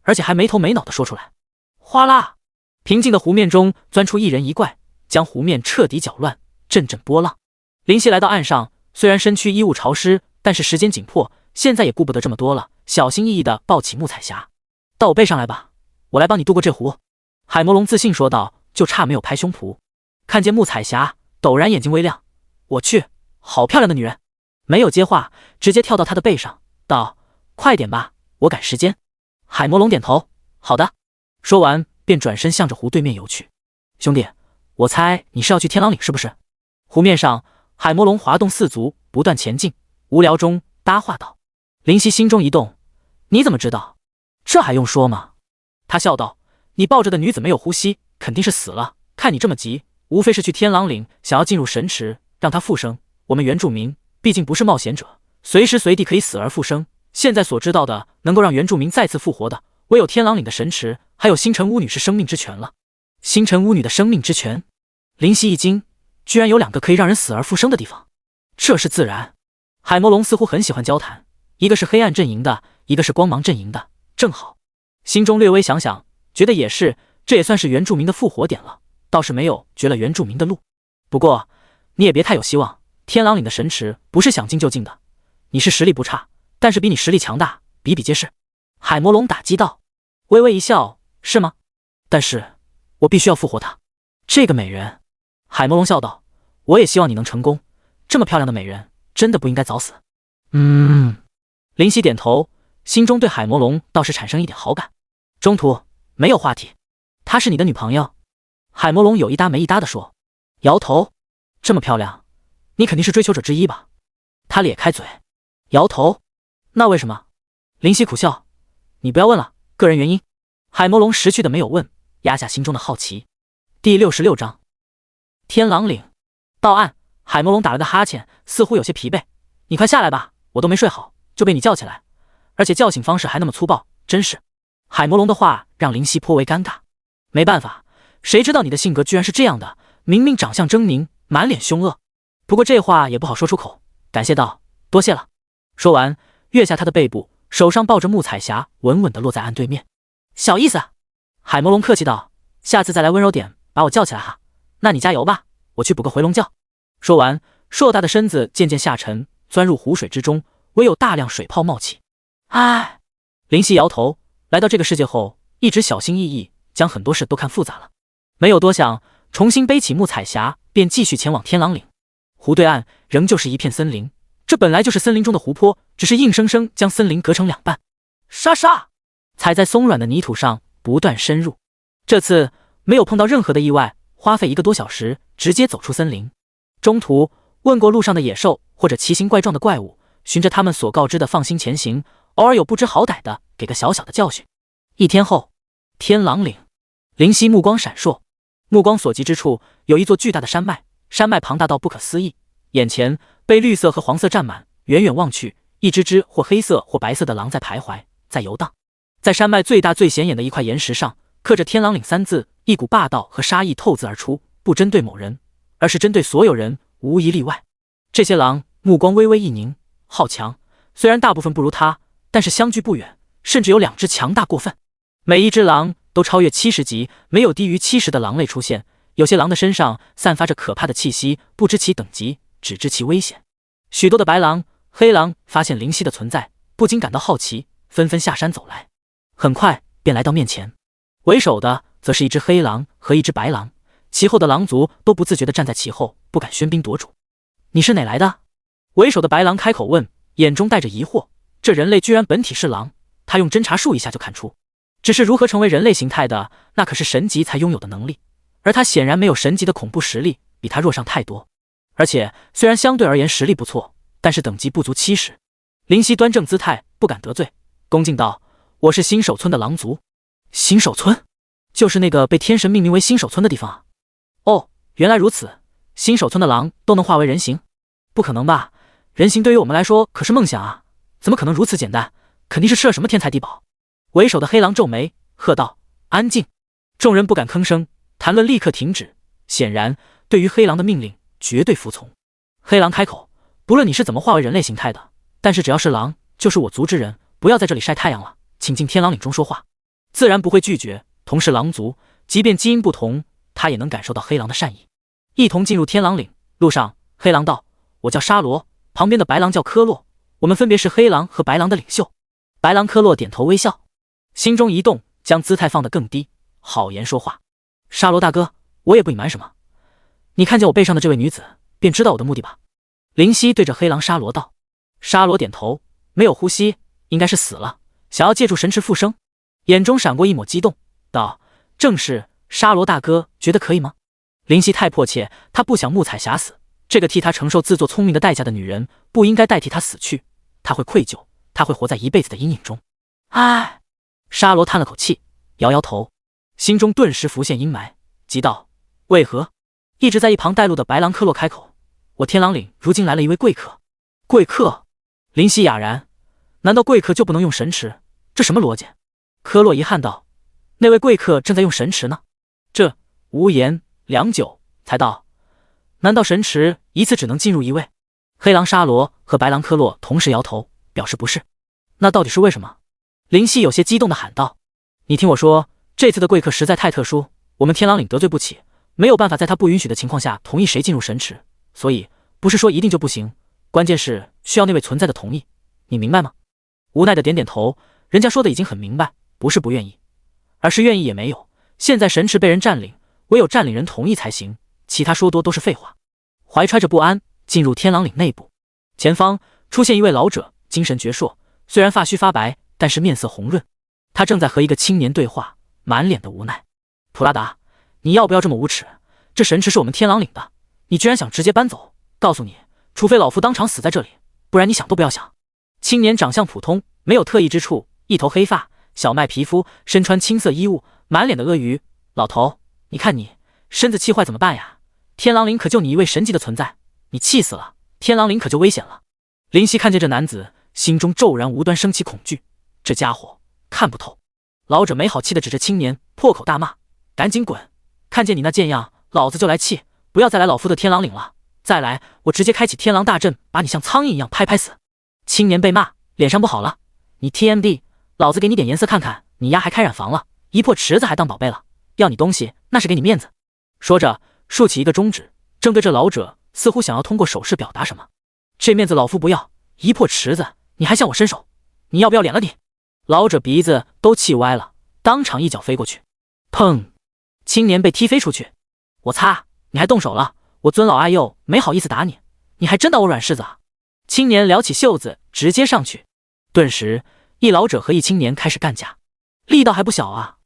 A: 而且还没头没脑的说出来。哗啦，平静的湖面中钻出一人一怪，将湖面彻底搅乱，阵阵波浪。林夕来到岸上，虽然身躯衣物潮湿，但是时间紧迫，现在也顾不得这么多了，小心翼翼地抱起穆彩霞，到我背上来吧，我来帮你渡过这湖。海魔龙自信说道，就差没有拍胸脯。看见穆彩霞，陡然眼睛微亮，我去，好漂亮的女人！没有接话，直接跳到她的背上，道：快点吧，我赶时间。海魔龙点头，好的。说完便转身向着湖对面游去。兄弟，我猜你是要去天狼岭是不是？湖面上，海魔龙滑动四足，不断前进，无聊中搭话道。林夕心中一动，你怎么知道？这还用说吗？他笑道，你抱着的女子没有呼吸，肯定是死了，看你这么急，无非是去天狼岭想要进入神池，让她复生。我们原住民毕竟不是冒险者，随时随地可以死而复生，现在所知道的能够让原住民再次复活的，唯有天狼岭的神池，还有星辰巫女是生命之泉了。星辰巫女的生命之泉？林夕一惊，居然有两个可以让人死而复生的地方，这是自然。海魔龙似乎很喜欢交谈，一个是黑暗阵营的，一个是光芒阵营的，正好。心中略微想想，觉得也是，这也算是原住民的复活点了，倒是没有绝了原住民的路。不过你也别太有希望，天狼岭的神池不是想进就进的，你是实力不差，但是比你实力强大，比比皆是。海魔龙打击道，微微一笑，是吗？但是我必须要复活她，这个美人。海魔龙笑道，我也希望你能成功，这么漂亮的美人真的不应该早死。林夕点头，心中对海魔龙倒是产生一点好感。中途没有话题。她是你的女朋友？海魔龙有一搭没一搭地说。摇头。这么漂亮，你肯定是追求者之一吧？他咧开嘴，摇头。那为什么？林夕苦笑，你不要问了，个人原因。海魔龙识趣的没有问，压下心中的好奇。第66章天狼岭。到岸，海魔龙打了个哈欠，似乎有些疲惫。你快下来吧，我都没睡好就被你叫起来，而且叫醒方式还那么粗暴，真是。海魔龙的话让林夕颇为尴尬。没办法，谁知道你的性格居然是这样的，明明长相狰狞，满脸凶恶。不过这话也不好说出口，感谢道，多谢了。说完跃下他的背部，手上抱着穆彩霞，稳稳地落在岸对面。小意思。海魔龙客气道，下次再来温柔点，把我叫起来哈。那你加油吧，我去补个回笼觉。说完，硕大的身子渐渐下沉，钻入湖水之中，唯有大量水泡冒起。唉，林夕摇头，来到这个世界后，一直小心翼翼，将很多事都看复杂了。没有多想，重新背起穆彩霞，便继续前往天狼岭。湖对岸仍旧是一片森林，这本来就是森林中的湖泊，只是硬生生将森林隔成两半。沙沙，踩在松软的泥土上不断深入，这次没有碰到任何的意外，花费1个多小时直接走出森林。中途问过路上的野兽或者奇形怪状的怪物，循着他们所告知的放心前行，偶尔有不知好歹的给个小小的教训。1天后，天狼岭。林夕目光闪烁，目光所及之处有一座巨大的山脉，山脉庞大到不可思议，眼前被绿色和黄色占满，远远望去，一只只或黑色或白色的狼在徘徊，在游荡。在山脉最大最显眼的一块岩石上，刻着天狼岭3字，一股霸道和杀意透自而出，不针对某人，而是针对所有人，无一例外。这些狼目光微微一凝，好强，虽然大部分不如他，但是相距不远，甚至有2只强大过分。每一只狼都超越70级，没有低于70的狼类出现。有些狼的身上散发着可怕的气息，不知其等级，只知其危险。许多的白狼、黑狼发现林夕的存在，不禁感到好奇，纷纷下山走来，很快便来到面前。为首的则是一只黑狼和一只白狼，其后的狼族都不自觉地站在其后，不敢喧宾夺主。你是哪来的？为首的白狼开口问，眼中带着疑惑。这人类居然本体是狼，他用侦查术一下就看出，只是如何成为人类形态的，那可是神级才拥有的能力，而他显然没有神级的恐怖实力，比他弱上太多。而且虽然相对而言实力不错，但是等级不足70。林夕端正姿态，不敢得罪，恭敬道：“我是新手村的狼族。”新手村？就是那个被天神命名为新手村的地方啊？哦，原来如此，新手村的狼都能化为人形？不可能吧，人形对于我们来说可是梦想啊，怎么可能如此简单？肯定是吃了什么天才地宝。为首的黑狼皱眉，喝道：“安静！”众人不敢吭声，谈论立刻停止，显然对于黑狼的命令绝对服从。黑狼开口：“不论你是怎么化为人类形态的，但是只要是狼，就是我族之人，不要在这里晒太阳了，请进天狼岭中说话。”自然不会拒绝，同是狼族，即便基因不同，他也能感受到黑狼的善意。一同进入天狼岭，路上黑狼道：“我叫沙罗，旁边的白狼叫科洛，我们分别是黑狼和白狼的领袖。”白狼科洛点头微笑，心中一动，将姿态放得更低，好言说话：“沙罗大哥，我也不隐瞒什么，你看见我背上的这位女子，便知道我的目的吧？”林夕对着黑狼沙罗道。沙罗点头，没有呼吸，应该是死了，想要借助神池复生，眼中闪过一抹激动，道：“正是，沙罗大哥觉得可以吗？”林夕太迫切，他不想木彩霞死，这个替他承受自作聪明的代价的女人，不应该代替他死去，他会愧疚，他会活在一辈子的阴影中。唉，沙罗叹了口气，摇摇头，心中顿时浮现阴霾，急道：“为何？”一直在一旁带路的白狼科洛开口：“我天狼岭如今来了一位贵客。”贵客？林夕哑然，难道贵客就不能用神池？这什么逻辑？科洛遗憾道：“那位贵客正在用神池呢。”这无言良久，才道：“难道神池一次只能进入一位？”黑狼沙罗和白狼科洛同时摇头，表示不是。那到底是为什么？林夕有些激动地喊道：“你听我说，这次的贵客实在太特殊，我们天狼岭得罪不起，没有办法在他不允许的情况下同意谁进入神池，所以不是说一定就不行，关键是需要那位存在的同意，你明白吗？”无奈的点点头，人家说的已经很明白，不是不愿意，而是愿意也没有。现在神池被人占领，唯有占领人同意才行，其他说多都是废话。怀揣着不安，进入天狼岭内部，前方出现一位老者，精神矍铄，虽然发须发白，但是面色红润。他正在和一个青年对话，满脸的无奈。普拉达，你要不要这么无耻？这神池是我们天狼岭的，你居然想直接搬走？告诉你，除非老夫当场死在这里，不然你想都不要想。青年长相普通，没有特异之处，一头黑发，小麦皮肤，身穿青色衣物，满脸的鳄鱼。老头，你看你身子气坏怎么办呀？天狼岭可就你一位神级的存在，你气死了，天狼岭可就危险了。林夕看见这男子，心中骤然无端升起恐惧，这家伙看不透。老者没好气地指着青年，破口大骂：“赶紧滚！看见你那贱样，老子就来气，不要再来老夫的天狼岭了！再来，我直接开启天狼大阵，把你像苍蝇一样拍拍死！”青年被骂，脸上不好了：“你 TMD， 老子给你点颜色看看，你丫还开染房了，一破池子还当宝贝了，要你东西那是给你面子。”说着竖起一个中指，正对着老者，似乎想要通过手势表达什么。这面子老夫不要，一破池子你还向我伸手，你要不要脸了你？老者鼻子都气歪了，当场一脚飞过去，砰！青年被踢飞出去。我擦，你还动手了？我尊老爱幼，没好意思打你，你还真当我软柿子啊？青年撩起袖子，直接上去。顿时，一老者和一青年开始干架，力道还不小啊！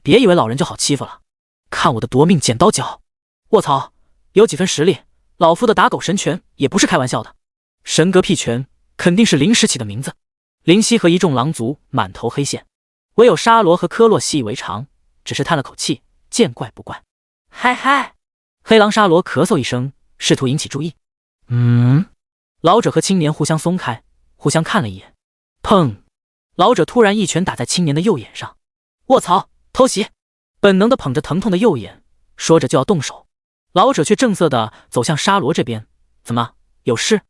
A: 别以为老人就好欺负了，看我的夺命剪刀脚！卧槽，有几分实力，老夫的打狗神拳也不是开玩笑的。神嗝屁拳肯定是临时起的名字。林夕和一众狼族满头黑线，唯有沙罗和科洛习以为常，只是叹了口气，见怪不怪。嗨嗨！黑狼沙罗咳嗽一声，试图引起注意。老者和青年互相松开，互相看了一眼。砰！老者突然一拳打在青年的右眼上。卧槽，偷袭！本能的捧着疼痛的右眼，说着就要动手。老者却正色地走向沙罗这边。怎么，有事？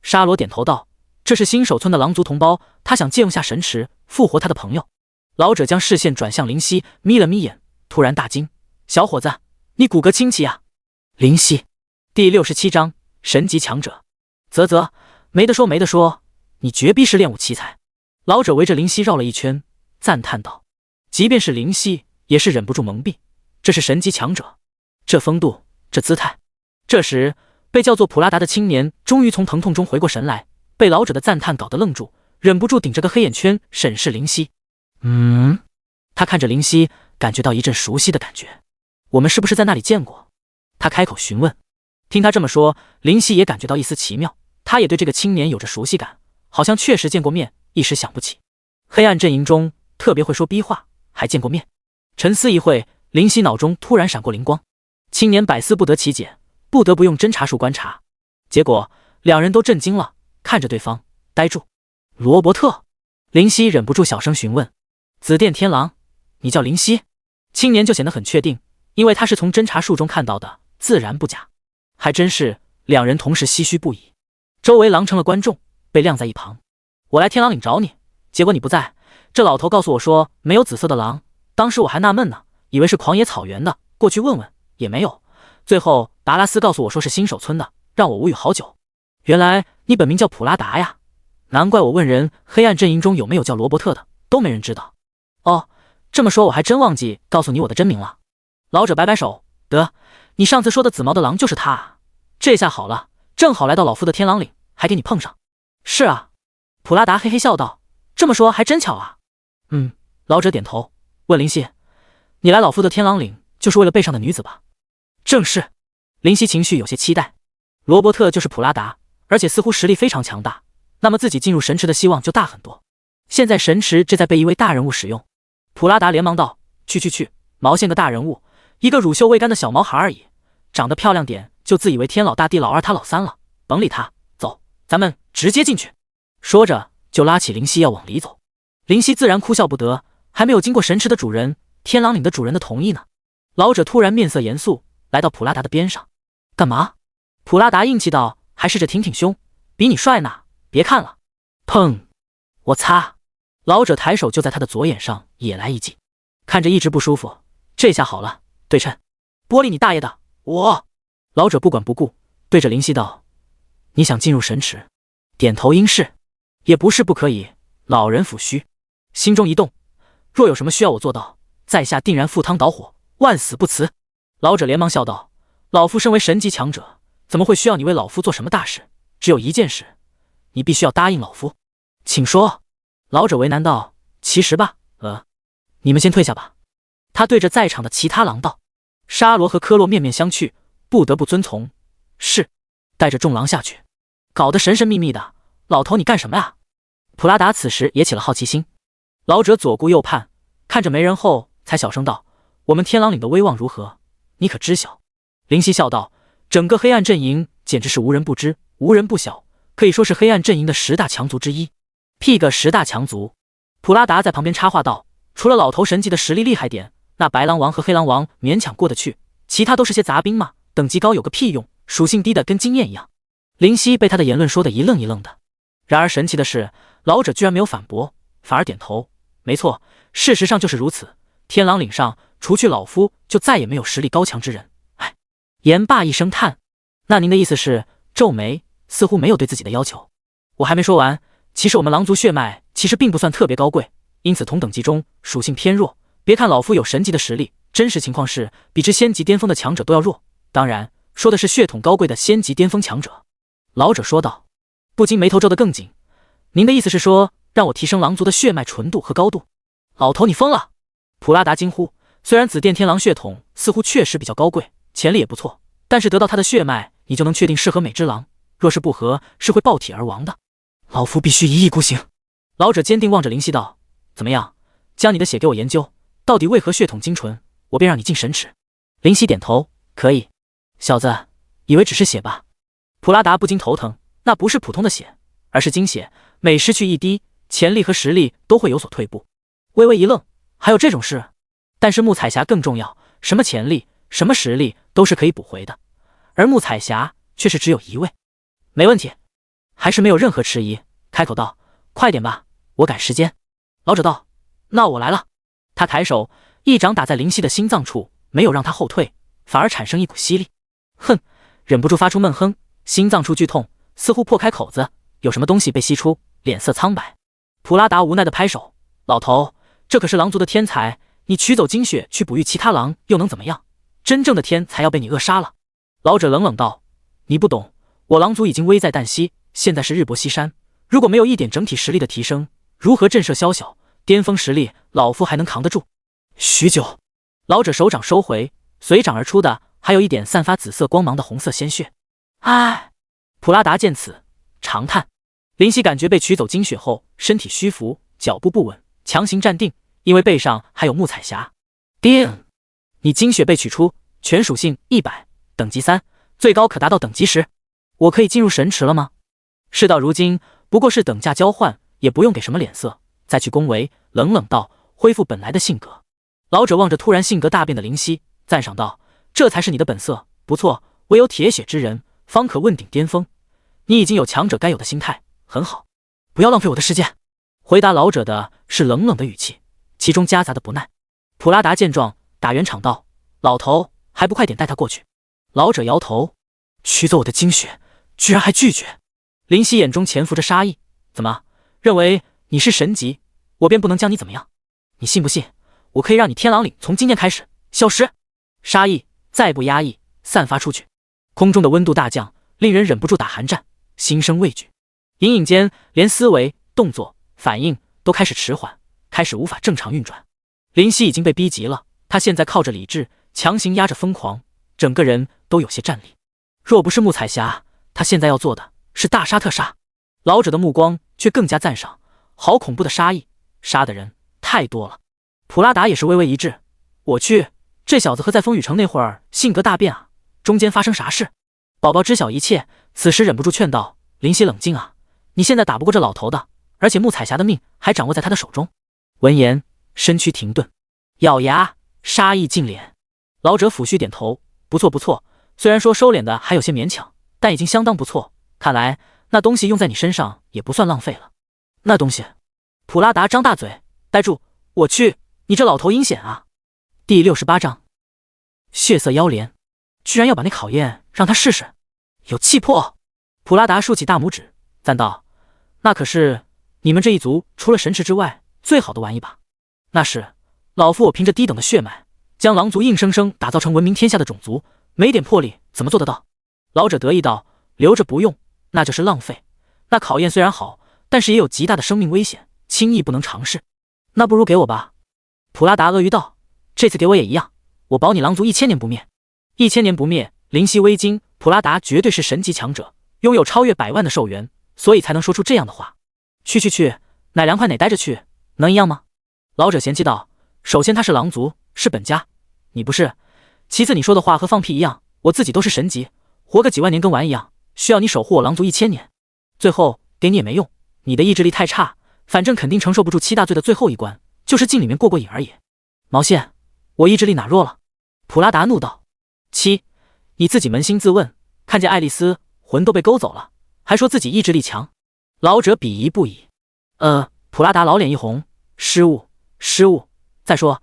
A: 沙罗点头道：“这是新手村的狼族同胞，他想借用下神池复活他的朋友。”老者将视线转向林夕，眯了眯眼，突然大惊：“小伙子，你骨骼清奇啊！”林夕，第67章神级强者。啧啧，没得说没得说，你绝逼是练武奇才。老者围着灵犀绕了一圈，赞叹道：“即便是灵犀，也是忍不住蒙蔽。这是神级强者，这风度，这姿态。”这时，被叫做普拉达的青年终于从疼痛中回过神来，被老者的赞叹搞得愣住，忍不住顶着个黑眼圈审视灵犀。他看着灵犀，感觉到一阵熟悉的感觉。我们是不是在那里见过？他开口询问。听他这么说，灵犀也感觉到一丝奇妙，他也对这个青年有着熟悉感，好像确实见过面，一时想不起。黑暗阵营中特别会说逼话，还见过面。沉思一会，灵犀脑中突然闪过灵光，青年百思不得其解，不得不用侦查术观察。结果两人都震惊了，看着对方呆住。罗伯特，灵犀忍不住小声询问。紫电天狼，你叫灵犀？青年就显得很确定，因为他是从侦查术中看到的，自然不假。还真是，两人同时唏嘘不已。周围狼成了观众，被晾在一旁。我来天狼岭找你，结果你不在。这老头告诉我说没有紫色的狼，当时我还纳闷呢，以为是狂野草原的，过去问问也没有。最后达拉斯告诉我说是新手村的，让我无语好久。原来你本名叫普拉达呀，难怪我问人黑暗阵营中有没有叫罗伯特的，都没人知道。哦，这么说我还真忘记告诉你我的真名了。老者摆摆手，得，你上次说的紫毛的狼就是他啊。这下好了，正好来到老夫的天狼岭，还给你碰上。是啊，普拉达嘿嘿笑道，这么说还真巧啊。老者点头，问灵犀，你来老夫的天狼岭就是为了背上的女子吧？正是。灵犀情绪有些期待，罗伯特就是普拉达，而且似乎实力非常强大，那么自己进入神池的希望就大很多。现在神池正在被一位大人物使用。普拉达连忙道，去，毛线个大人物，一个乳臭未干的小毛孩而已，长得漂亮点就自以为天老大地老二他老三了，甭理他，走，咱们直接进去。说着就拉起灵犀要往里走。灵犀自然哭笑不得，还没有经过神池的主人天狼岭的主人的同意呢。老者突然面色严肃，来到普拉达的边上。干嘛？普拉达硬气道，还试着挺胸，比你帅呢，别看了。砰！我擦！老者抬手就在他的左眼上也来一记，看着一直不舒服，这下好了，对称。玻璃你大爷的！我！老者不管不顾，对着灵犀道，你想进入神池？点头应是。也不是不可以。老人抚须，心中一动，若有什么需要我做到，在下定然赴汤蹈火，万死不辞。老者连忙笑道，老夫身为神级强者，怎么会需要你为老夫做什么大事？只有一件事，你必须要答应老夫。请说。老者为难道，其实吧，你们先退下吧。他对着在场的其他狼道。沙罗和科洛面面相觑，不得不遵从。是。带着众狼下去。搞得神神秘秘的，老头你干什么呀？普拉达此时也起了好奇心。老者左顾右盼，看着没人后才小声道，我们天狼岭的威望如何，你可知晓？灵犀笑道，整个黑暗阵营简直是无人不知，无人不晓，可以说是黑暗阵营的10大强族之一。屁个10大强族！普拉达在旁边插话道，除了老头神级的实力厉害点，那白狼王和黑狼王勉强过得去，其他都是些杂兵嘛，等级高有个屁用，属性低的跟经验一样。灵犀被他的言论说得一愣一愣的，然而神奇的是，老者居然没有反驳，反而点头，没错，事实上就是如此。天狼岭上除去老夫，就再也没有实力高强之人。唉，言罢一声叹，那您的意思是？皱眉，似乎没有对自己的要求。我还没说完，其实我们狼族血脉其实并不算特别高贵，因此同等级中属性偏弱。别看老夫有神级的实力，真实情况是比之仙级巅峰的强者都要弱。当然，说的是血统高贵的仙级巅峰强者。老者说道，不禁眉头皱得更紧。您的意思是说，让我提升狼族的血脉纯度和高度？老头你疯了！普拉达惊呼。虽然紫电天狼血统似乎确实比较高贵，潜力也不错，但是得到他的血脉，你就能确定适合每只狼，若是不合，是会爆体而亡的。老夫必须一意孤行。老者坚定望着灵犀道，怎么样，将你的血给我研究，到底为何血统精纯，我便让你进神池。灵犀点头，可以。小子，以为只是血吧？普拉达不禁头疼，那不是普通的血，而是精血，每失去一滴，潜力和实力都会有所退步。微微一愣，还有这种事？但是木彩霞更重要，什么潜力，什么实力都是可以补回的，而木彩霞却是只有一位。没问题，还是没有任何迟疑，开口道，快点吧，我赶时间。老者道，那我来了。他抬手一掌打在灵犀的心脏处，没有让他后退，反而产生一股吸力。哼，忍不住发出闷哼，心脏处剧痛，似乎破开口子，有什么东西被吸出，脸色苍白。普拉达无奈地拍手：“老头，这可是狼族的天才，你取走精血去哺育其他狼又能怎么样？真正的天才要被你扼杀了。”老者冷冷道：“你不懂，我狼族已经危在旦夕，现在是日薄西山，如果没有一点整体实力的提升，如何震慑宵小？巅峰实力，老夫还能扛得住。”许久，老者手掌收回，随掌而出的还有一点散发紫色光芒的红色鲜血。唉，普拉达见此长叹。林夕感觉被取走精血后，身体虚浮，脚步不稳，强行站定，因为背上还有木彩匣。叮，你精血被取出，全属性100，等级3，最高可达到等级10。我可以进入神池了吗？事到如今，不过是等价交换，也不用给什么脸色。再去恭维，冷冷道，恢复本来的性格。老者望着突然性格大变的林夕，赞赏道：“这才是你的本色，不错，唯有铁血之人方可问鼎巅峰。你已经有强者该有的心态，很好。不要浪费我的时间。”回答老者的是冷冷的语气，其中夹杂的不耐。普拉达见状，打圆场道：“老头，还不快点带他过去？”老者摇头：“取走我的精血，居然还拒绝。”林夕眼中潜伏着杀意：“怎么，认为你是神级，我便不能将你怎么样？你信不信？我可以让你天狼岭从今天开始消失！”杀意再不压抑，散发出去，空中的温度大降，令人忍不住打寒战，心生畏惧。隐隐间，连思维、动作、反应都开始迟缓，开始无法正常运转。林夕已经被逼急了，他现在靠着理智强行压着疯狂，整个人都有些战栗。若不是木彩匣，他现在要做的是大杀特杀。老者的目光却更加赞赏，好恐怖的杀意，杀的人太多了。普拉达也是微微一滞：“我去，这小子和在风雨城那会儿性格大变啊，中间发生啥事？”宝宝知晓一切，此时忍不住劝道：“林夕冷静啊，你现在打不过这老头的，而且木彩匣的命还掌握在他的手中。”闻言，身躯停顿，咬牙，杀意尽敛。老者抚须点头：“不错不错，虽然说收敛的还有些勉强，但已经相当不错。看来那东西用在你身上也不算浪费了。”那东西？普拉达张大嘴，呆住：“我去，你这老头阴险啊！”第68章，血色妖莲，居然要把那考验让他试试，有气魄！普拉达竖起大拇指，赞道：“那可是你们这一族除了神池之外最好的玩意吧？那是老夫我凭着低等的血脉，将狼族硬生生打造成闻名天下的种族，没点魄力怎么做得到？”老者得意道：“留着不用，那就是浪费。那考验虽然好，但是也有极大的生命危险，轻易不能尝试。那不如给我吧。”普拉达阿谀道：“这次给我也一样，我保你狼族1000年不灭。”1000年不灭，灵犀微惊，普拉达绝对是神级强者，拥有超越100万的寿元，所以才能说出这样的话。去，哪凉快哪待着去，能一样吗？老者嫌弃道：“首先他是狼族，是本家，你不是。其次你说的话和放屁一样，我自己都是神级，活个几万年跟玩一样，需要你守护我狼族1000年。最后给你也没用，你的意志力太差，反正肯定承受不住7大罪的最后一关，就是进里面过过瘾而已。”毛线，我意志力哪弱了？普拉达怒道：“你自己扪心自问，看见爱丽丝魂都被勾走了，还说自己意志力强？”老者鄙夷不已。普拉达老脸一红：“失误。再说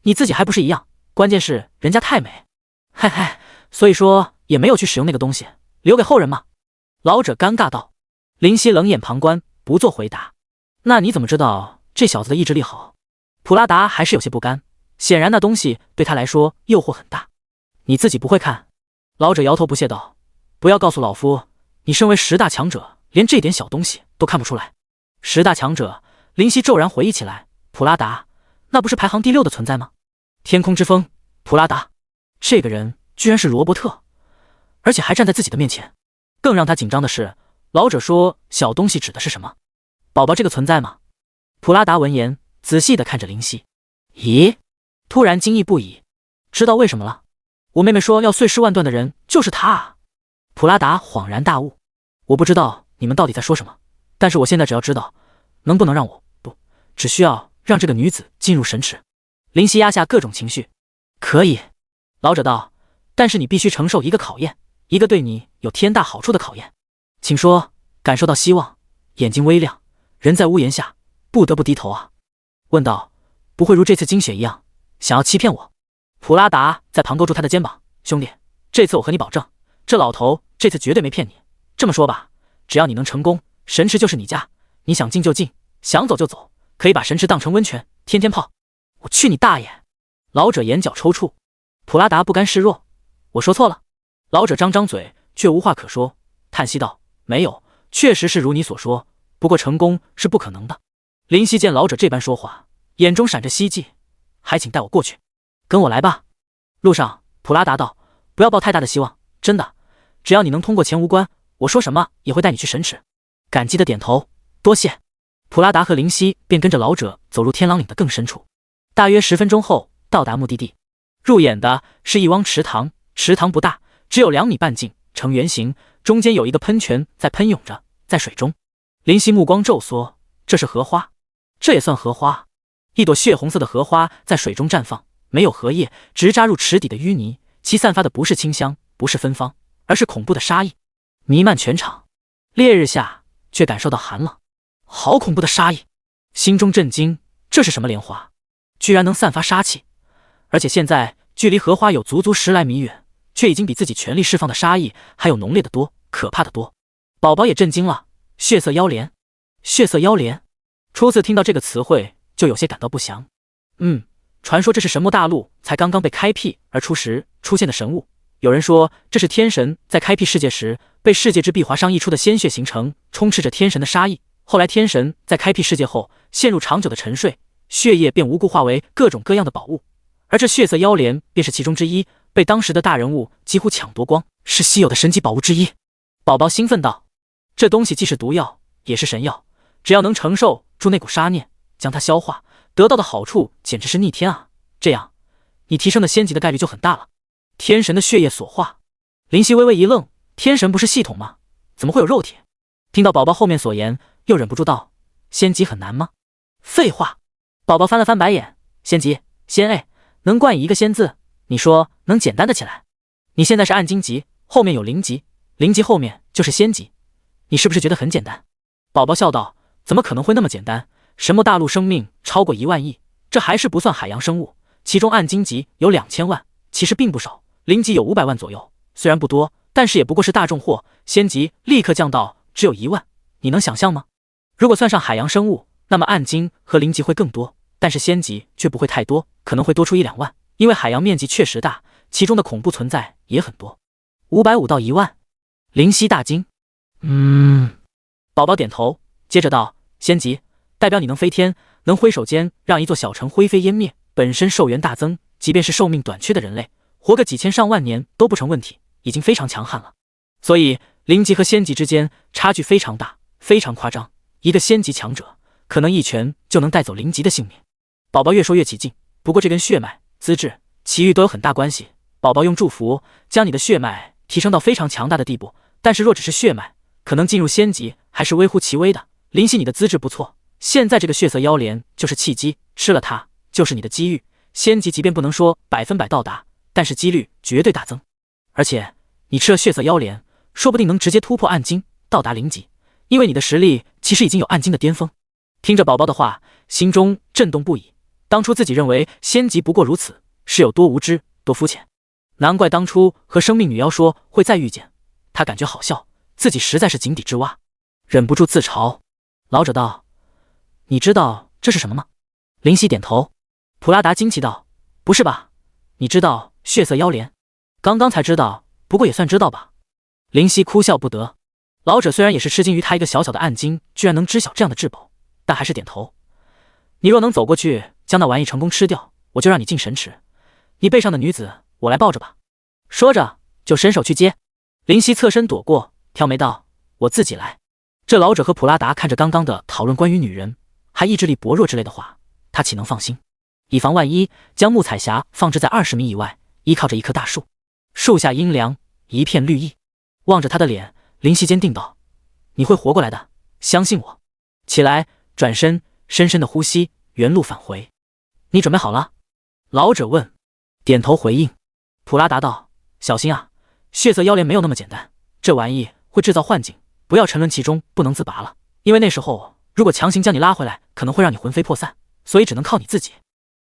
A: 你自己还不是一样，关键是人家太美。嘿嘿，所以说也没有去使用那个东西，留给后人嘛。”老者尴尬道。林夕冷眼旁观，不做回答。那你怎么知道这小子的意志力好？普拉达还是有些不甘，显然那东西对他来说诱惑很大。你自己不会看？老者摇头不屑道：“不要告诉老夫，你身为10大强者，连这点小东西都看不出来。”10大强者，林夕骤然回忆起来，普拉达那不是排行第6的存在吗？天空之风，普拉达，这个人居然是罗伯特，而且还站在自己的面前。更让他紧张的是，老者说小东西指的是什么？宝宝这个存在吗？普拉达闻言，仔细地看着林夕。咦，突然惊异不已，知道为什么了？我妹妹说要碎尸万段的人就是他啊！普拉达恍然大悟，我不知道你们到底在说什么，但是我现在只要知道，能不能让我只需要让这个女子进入神池。林夕压下各种情绪，可以。老者道，但是你必须承受一个考验，一个对你有天大好处的考验。请说。感受到希望，眼睛微亮，人在屋檐下，不得不低头啊。问道，不会如这次精血一样，想要欺骗我？普拉达在旁勾住他的肩膀，兄弟，这次我和你保证，这老头这次绝对没骗你。这么说吧，只要你能成功，神池就是你家，你想进就进，想走就走，可以把神池当成温泉，天天泡。我去你大爷！老者眼角抽搐。普拉达不甘示弱，我说错了。老者张张嘴，却无话可说，叹息道：没有，确实是如你所说，不过成功是不可能的。林夕见老者这般说话，眼中闪着希冀，还请带我过去。跟我来吧。路上，普拉达道：不要抱太大的希望，真的，只要你能通过前无关，我说什么也会带你去神池。感激的点头，多谢。普拉达和林夕便跟着老者走入天狼岭的更深处。大约10分钟后，到达目的地。入眼的是一汪池塘，池塘不大，只有2米半径，呈圆形，中间有一个喷泉在喷涌着，在水中。林夕目光骤缩，这是荷花，这也算荷花。一朵血红色的荷花在水中绽放，没有荷叶，直扎入池底的淤泥，其散发的不是清香，不是芬芳，而是恐怖的杀意，弥漫全场。烈日下，却感受到寒冷，好恐怖的杀意！心中震惊，这是什么莲花，居然能散发杀气？而且现在距离荷花有足足10来米远，却已经比自己全力释放的杀意还有浓烈的多，可怕的多。宝宝也震惊了，血色妖莲，血色妖莲。初次听到这个词汇，就有些感到不祥。传说这是神魔大陆才刚刚被开辟而出时出现的神物。有人说这是天神在开辟世界时被世界之壁划伤溢出的鲜血形成，充斥着天神的杀意。后来天神在开辟世界后陷入长久的沉睡，血液便无故化为各种各样的宝物，而这血色妖莲便是其中之一，被当时的大人物几乎抢夺光，是稀有的神级宝物之一。宝宝兴奋道：这东西既是毒药，也是神药，只要能承受住那股杀念，将它消化，得到的好处简直是逆天啊！这样，你提升的仙级的概率就很大了。天神的血液所化。林夕微微一愣，天神不是系统吗？怎么会有肉体？听到宝宝后面所言，又忍不住道：仙级很难吗？废话。宝宝翻了翻白眼，仙级，仙 A 能冠以一个仙字，你说能简单的起来？你现在是暗金级，后面有灵级，灵级后面就是仙级，你是不是觉得很简单？宝宝笑道：怎么可能会那么简单？神魔大陆生命超过1万亿，这还是不算海洋生物，其中暗金级有2000万，其实并不少，灵级有500万左右，虽然不多，但是也不过是大众货，仙级立刻降到只有1万，你能想象吗？如果算上海洋生物，那么暗金和灵级会更多，但是仙级却不会太多，可能会多出1、2万，因为海洋面积确实大，其中的恐怖存在也很多。550到1万。林夕大惊。宝宝点头，接着道：仙级代表你能飞天，能挥手间让一座小城灰飞烟灭，本身寿元大增，即便是寿命短缺的人类，活个几千上万年都不成问题，已经非常强悍了。所以灵级和仙级之间差距非常大，非常夸张，一个仙级强者可能一拳就能带走灵级的性命。宝宝越说越起劲，不过这跟血脉、资质、奇遇都有很大关系。宝宝用祝福将你的血脉提升到非常强大的地步，但是若只是血脉，可能进入仙级还是微乎其微的。林夕你的资质不错，现在这个血色妖莲就是契机，吃了它就是你的机遇，仙级即便不能说100%到达，但是几率绝对大增。而且你吃了血色妖莲，说不定能直接突破暗金，到达灵级，因为你的实力其实已经有暗金的巅峰。听着宝宝的话，心中震动不已，当初自己认为仙级不过如此，是有多无知多肤浅，难怪当初和生命女妖说会再遇见，他感觉好笑，自己实在是井底之蛙，忍不住自嘲。老者道：你知道这是什么吗？林夕点头。普拉达惊奇道：不是吧，你知道血色妖莲？刚刚才知道，不过也算知道吧。林夕哭笑不得。老者虽然也是吃惊于他一个小小的暗金居然能知晓这样的至宝，但还是点头。你若能走过去将那玩意成功吃掉，我就让你进神池，你背上的女子我来抱着吧。说着就伸手去接。林夕侧身躲过，挑眉道：我自己来。这老者和普拉达看着刚刚的讨论关于女人还意志力薄弱之类的话，他岂能放心？以防万一，将木彩匣放置在20米以外，依靠着一棵大树，树下阴凉，一片绿意。望着他的脸，林夕坚定道：你会活过来的，相信我。起来，转身，深深的呼吸，原路返回。你准备好了？老者问。点头回应。普拉达道：小心啊，血色妖莲没有那么简单，这玩意会制造幻境，不要沉沦其中不能自拔了，因为那时候如果强行将你拉回来，可能会让你魂飞魄散，所以只能靠你自己。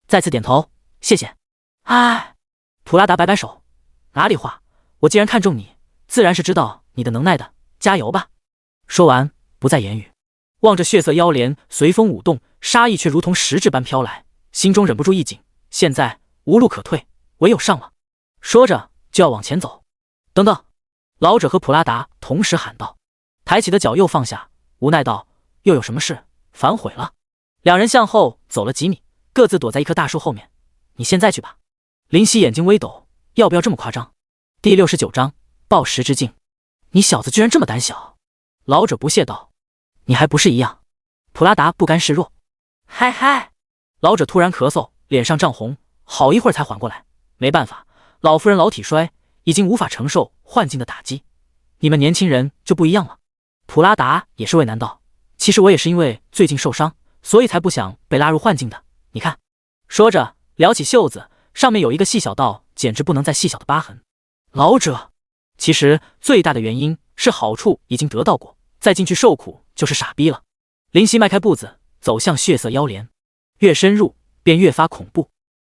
A: 再次点头，谢谢。哎，普拉达摆摆手，哪里话，我既然看中你，自然是知道你的能耐的，加油吧。说完不再言语。望着血色腰镰随风舞动，杀意却如同实质般飘来，心中忍不住一紧，现在无路可退，唯有上了。说着就要往前走。等等！老者和普拉达同时喊道，抬起的脚又放下，无奈道：“又有什么事？反悔了？”两人向后走了几米，各自躲在一棵大树后面。你现在去吧。林夕眼睛微抖，要不要这么夸张？第69章暴食之境。你小子居然这么胆小！老者不屑道。你还不是一样？普拉达不甘示弱。嗨嗨！老者突然咳嗽，脸上涨红，好一会儿才缓过来。没办法，老夫人老体衰，已经无法承受幻境的打击。你们年轻人就不一样了。普拉达也是为难道，其实我也是因为最近受伤，所以才不想被拉入幻境的。你看，说着撩起袖子，上面有一个细小到简直不能再细小的疤痕。老者，其实最大的原因是好处已经得到过，再进去受苦就是傻逼了。林夕迈开步子走向血色腰镰，越深入便越发恐怖。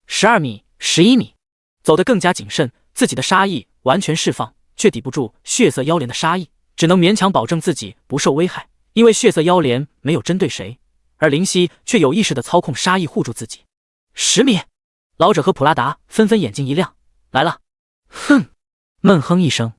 A: 12米、11米，走得更加谨慎，自己的杀意完全释放，却抵不住血色腰镰的杀意，只能勉强保证自己不受危害。因为血色腰镰没有针对谁，而林夕却有意识地操控杀意护住自己。10米，老者和普拉达纷纷眼睛一亮，来了！哼！闷哼一声，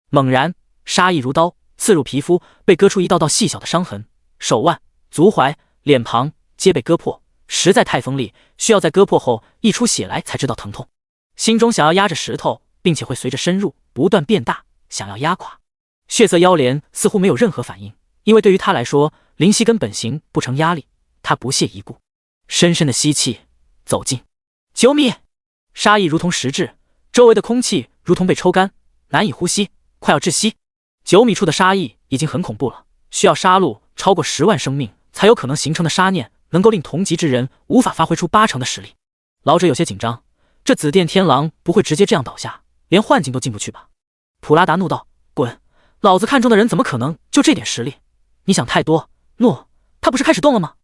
A: 猛然杀意如刀刺入皮肤，被割出一道道细小的伤痕，手腕、足踝、脸庞皆被割破，实在太锋利，需要在割破后溢出血来才知道疼痛。心中想要压着石头，并且会随着深入不断变大，想要压垮。血色腰镰似乎没有任何反应，因为对于他来说，林夕根本形不成压力。他不屑一顾，深深的吸气，走近。9米，杀意如同实质，周围的空气如同被抽干，难以呼吸，快要窒息。9米处的杀意已经很恐怖了，需要杀戮超过10万生命才有可能形成的杀念，能够令同级之人无法发挥出80%的实力。老者有些紧张，这紫电天狼不会直接这样倒下，连幻境都进不去吧？普拉达怒道：“滚！老子看中的人怎么可能就这点实力？你想太多。”诺，他不是开始动了吗？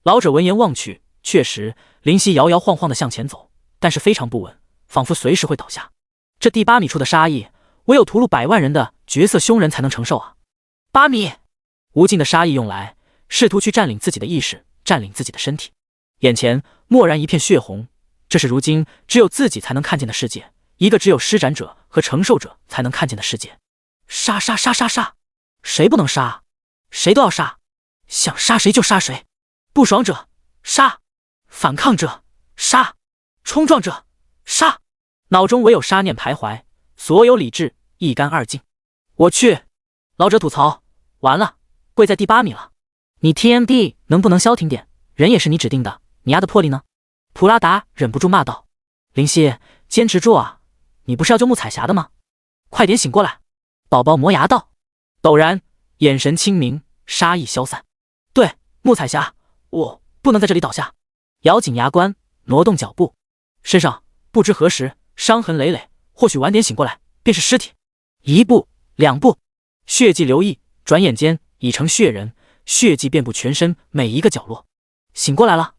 A: 老者闻言望去，确实，林夕摇摇晃晃地向前走，但是非常不稳，仿佛随时会倒下。这第8米处的杀意，唯有屠戮100万人的绝色凶人才能承受啊！8米，无尽的杀意用来试图去占领自己的意识，占领自己的身体。眼前蓦然一片血红，这是如今只有自己才能看见的世界，一个只有施展者和承受者才能看见的世界。杀杀杀杀杀！谁不能杀？谁都要杀！想杀谁就杀谁！不爽者杀，反抗者杀，冲撞者杀！脑中唯有杀念徘徊，所有理智一干二净。我去！老者吐槽，完了，跪在第8米了。你 TMD 能不能消停点？人也是你指定的，你丫的魄力呢？普拉达忍不住骂道。林夕，坚持住啊！你不是要救穆彩霞的吗？快点醒过来！宝宝磨牙道。陡然眼神清明，杀意消散。对，穆彩霞，我不能在这里倒下。咬紧牙关，挪动脚步，身上不知何时伤痕累累，或许晚点醒过来便是尸体。1步2步，血迹流溢，转眼间已成血人，血迹遍布全身每一个角落。醒过来了。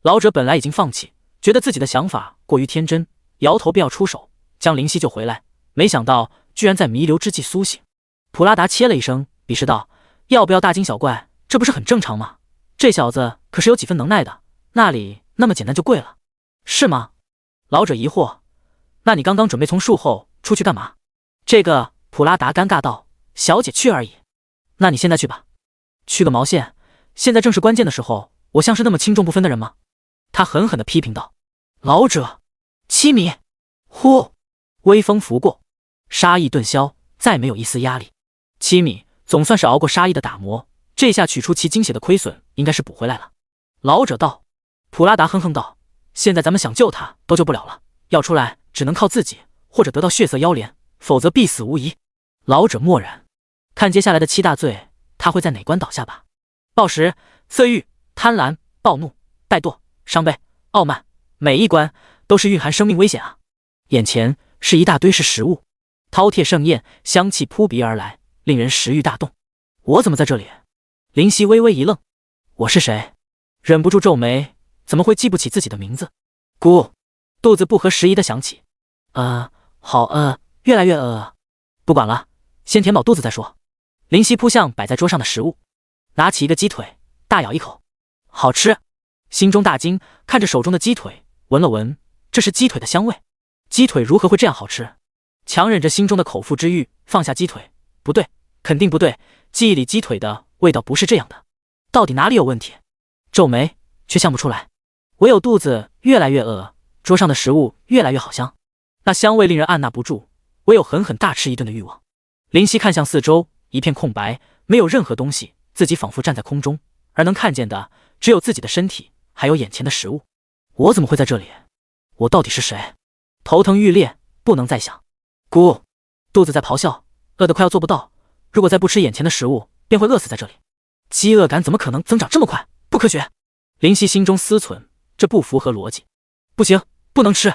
A: 老者本来已经放弃，觉得自己的想法过于天真，摇头便要出手将林夕救回来，没想到居然在弥留之际苏醒。普拉达切了一声，鄙视道：“要不要大惊小怪？这不是很正常吗？这小子可是有几分能耐的，那里那么简单就跪了，是吗？”老者疑惑：“那你刚刚准备从树后出去干嘛？”这个普拉达尴尬道：“小姐去而已。”那你现在去吧。去个毛线！现在正是关键的时候，我像是那么轻重不分的人吗？他狠狠地批评道。老者7米，呼，微风拂过，杀意顿消，再没有一丝压力。7米总算是熬过杀意的打磨，这下取出其精血的亏损应该是补回来了。老者道。普拉达哼哼道：“现在咱们想救他都救不了了，要出来只能靠自己，或者得到血色腰镰，否则必死无疑。”老者默然，看接下来的7大罪，他会在哪关倒下吧？暴食、色欲、贪婪、暴怒、怠惰、伤悲、傲慢，每一关都是蕴含生命危险啊！眼前是一大堆是食物，饕餮盛宴，香气扑鼻而来，令人食欲大动。我怎么在这里？林夕微微一愣，我是谁？忍不住皱眉，怎么会记不起自己的名字？咕，肚子不合时宜的响起。好越来越不管了，先填饱肚子再说。林夕扑向摆在桌上的食物，拿起一个鸡腿，大咬一口，好吃。心中大惊，看着手中的鸡腿，闻了闻，这是鸡腿的香味。鸡腿如何会这样好吃？强忍着心中的口腹之欲，放下鸡腿。不对，肯定不对，记忆里鸡腿的味道不是这样的，到底哪里有问题？皱眉，却想不出来。唯有肚子越来越饿，桌上的食物越来越好香，那香味令人按捺不住，唯有狠狠大吃一顿的欲望。林夕看向四周，一片空白，没有任何东西，自己仿佛站在空中，而能看见的只有自己的身体，还有眼前的食物。我怎么会在这里？我到底是谁？头疼欲裂，不能再想。咕，肚子在咆哮，饿得快要做不到，如果再不吃眼前的食物，便会饿死在这里。饥饿感怎么可能增长这么快？不科学。林夕心中思忖，这不符合逻辑。不行，不能吃，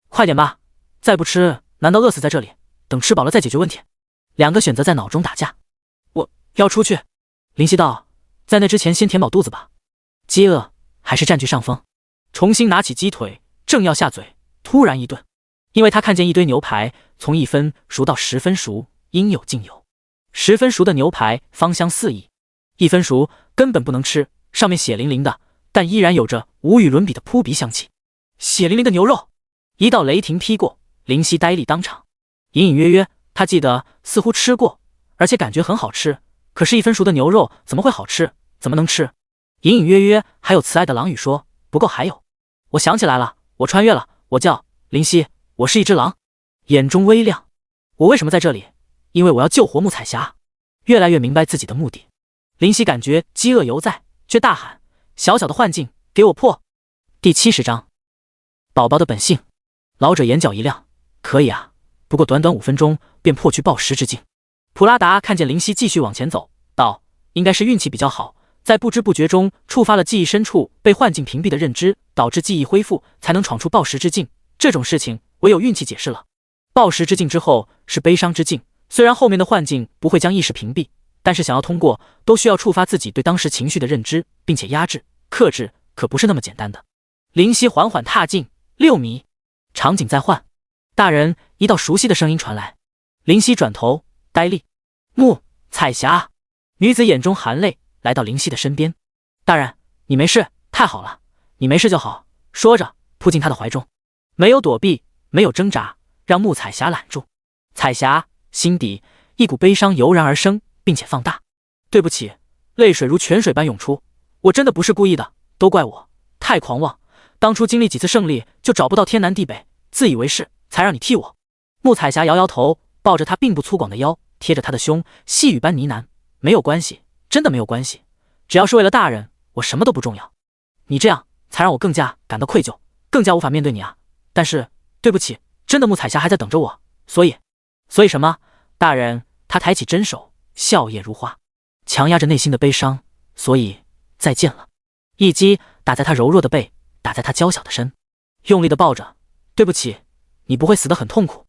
A: 快点吧，再不吃难道饿死在这里？等吃饱了再解决问题。两个选择在脑中打架。我要出去。林夕道，在那之前先填饱肚子吧。饥饿还是占据上风。重新拿起鸡腿，正要下嘴，突然一顿，因为他看见一堆牛排从1分熟到10分熟，应有尽有。10分熟的牛排芳香四溢，1分熟根本不能吃，上面血淋淋的，但依然有着无与伦比的扑鼻香气。血淋淋的牛肉，一道雷霆劈过，林夕呆立当场。隐隐约约他记得似乎吃过，而且感觉很好吃，可是1分熟的牛肉怎么会好吃？怎么能吃？隐隐约约还有慈爱的狼语说，不够还有。我想起来了，我穿越了，我叫林夕，我是一只狼。眼中微亮，我为什么在这里？因为我要救活穆彩霞。越来越明白自己的目的。林夕感觉饥饿犹在，却大喊，小小的幻境，给我破。第70章，宝宝的本性。老者眼角一亮，可以啊，不过短短5分钟便破去暴食之境。普拉达看见林夕继续往前走，道，应该是运气比较好，在不知不觉中触发了记忆深处被幻境屏蔽的认知，导致记忆恢复，才能闯出暴食之境。这种事情唯有运气解释了。暴食之境之后是悲伤之境，虽然后面的幻境不会将意识屏蔽，但是想要通过，都需要触发自己对当时情绪的认知，并且压制、克制，可不是那么简单的。林夕缓缓踏进6米，场景再换。大人，一道熟悉的声音传来。林夕转头，呆立。穆彩霞。女子眼中含泪，来到林夕的身边。大人，你没事，太好了，你没事就好。说着，扑进他的怀中，没有躲避，没有挣扎，让穆彩霞揽住。彩霞心底一股悲伤油然而生，并且放大。对不起，泪水如泉水般涌出，我真的不是故意的，都怪我太狂妄，当初经历几次胜利就找不到天南地北，自以为是，才让你替我。穆彩霞摇摇头，抱着他并不粗犷的腰，贴着他的胸，细语般呢喃，没有关系，真的没有关系，只要是为了大人，我什么都不重要。你这样才让我更加感到愧疚，更加无法面对你啊。但是对不起，真的穆彩霞还在等着我，所以什么？大人，他抬起真手，笑靥如花，强压着内心的悲伤，所以再见了。一击打在他柔弱的背，打在他娇小的身，用力的抱着。对不起，你不会死得很痛苦。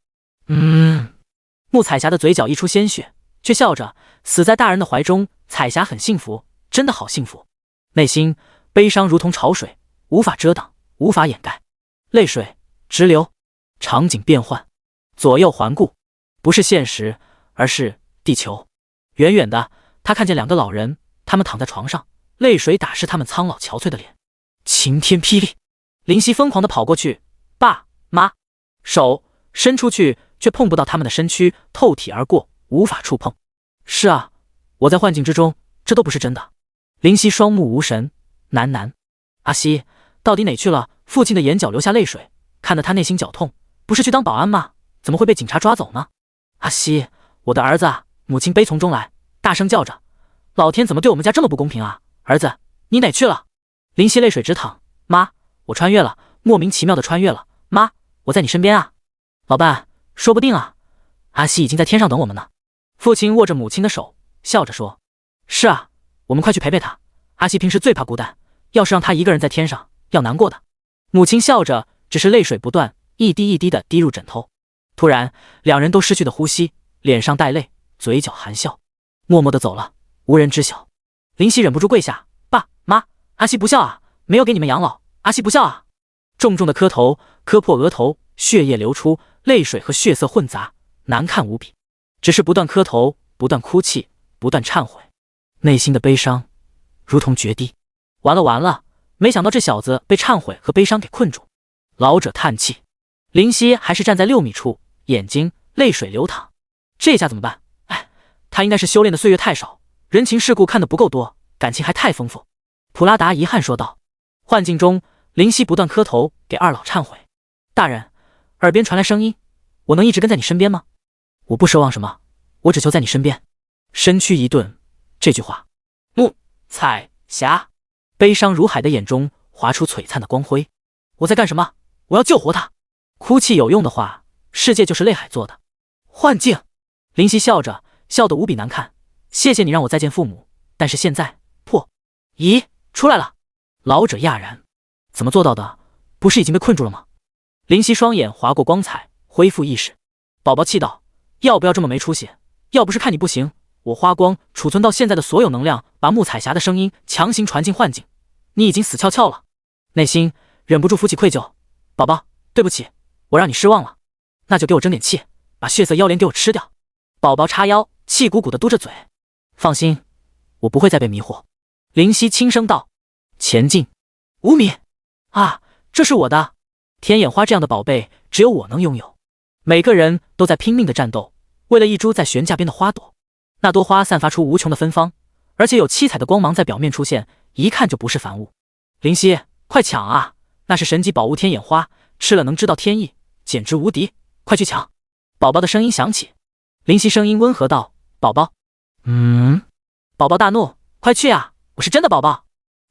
A: 穆彩霞的嘴角溢出鲜血，却笑着，死在大人的怀中，彩霞很幸福，真的好幸福。内心悲伤如同潮水，无法遮挡，无法掩盖，泪水直流。场景变换，左右环顾，不是现实，而是地球。远远的，他看见2个老人，他们躺在床上，泪水打湿他们苍老憔悴的脸。晴天霹雳，林夕疯狂地跑过去，爸妈，手伸出去，却碰不到他们的身躯，透体而过，无法触碰。是啊，我在幻境之中，这都不是真的。林夕双目无神，喃喃，阿西到底哪去了？父亲的眼角流下泪水，看得他内心绞痛。不是去当保安吗？怎么会被警察抓走呢？阿西，我的儿子啊！母亲悲从中来，大声叫着，老天怎么对我们家这么不公平啊？儿子，你哪去了？林夕泪水直淌，妈，我穿越了，莫名其妙的穿越了，妈，我在你身边啊。老伴，说不定啊，阿西已经在天上等我们呢。父亲握着母亲的手，笑着说，是啊，我们快去陪陪他。阿西平时最怕孤单，要是让他一个人在天上，要难过的。母亲笑着，只是泪水不断，一滴一滴的滴入枕头。突然2人都失去了呼吸，脸上带泪，嘴角含笑，默默地走了，无人知晓。林夕忍不住跪下，爸妈，阿西不孝啊，没有给你们养老，阿西不孝啊。重重的磕头，磕破额头，血液流出，泪水和血色混杂，难看无比。只是不断磕头，不断哭泣，不断忏悔，内心的悲伤如同决堤。完了完了，没想到这小子被忏悔和悲伤给困住。老者叹气。灵犀还是站在6米处，眼睛泪水流淌。这下怎么办？哎，他应该是修炼的岁月太少，人情世故看得不够多，感情还太丰富。普拉达遗憾说道。幻境中，灵犀不断磕头给二老忏悔。大人，耳边传来声音，我能一直跟在你身边吗？我不奢望什么，我只求在你身边。身躯一顿，这句话，彩霞悲伤如海的眼中划出璀璨的光辉。我在干什么？我要救活他。哭泣有用的话，世界就是泪海做的。幻境，灵犀笑着，笑得无比难看。谢谢你让我再见父母，但是现在破。咦，出来了！老者讶然，怎么做到的？不是已经被困住了吗？灵犀双眼划过光彩，恢复意识。宝宝气道：要不要这么没出息？要不是看你不行，我花光储存到现在的所有能量，把穆彩霞的声音强行传进幻境，你已经死翘翘了。内心忍不住浮起愧疚。宝宝，对不起，我让你失望了。那就给我争点气，把血色妖莲给我吃掉。宝宝叉腰，气鼓鼓的嘟着嘴。放心，我不会再被迷惑。灵犀轻声道。前进5米。啊，这是我的天眼花，这样的宝贝只有我能拥有。每个人都在拼命的战斗，为了一株在悬架边的花朵。那朵花散发出无穷的芬芳，而且有七彩的光芒在表面出现，一看就不是凡物。灵犀，快抢啊！那是神级宝物天眼花，吃了能知道天意，简直无敌，快去抢！宝宝的声音响起。灵犀声音温和道：宝宝。宝宝大怒，快去啊！我是真的宝宝。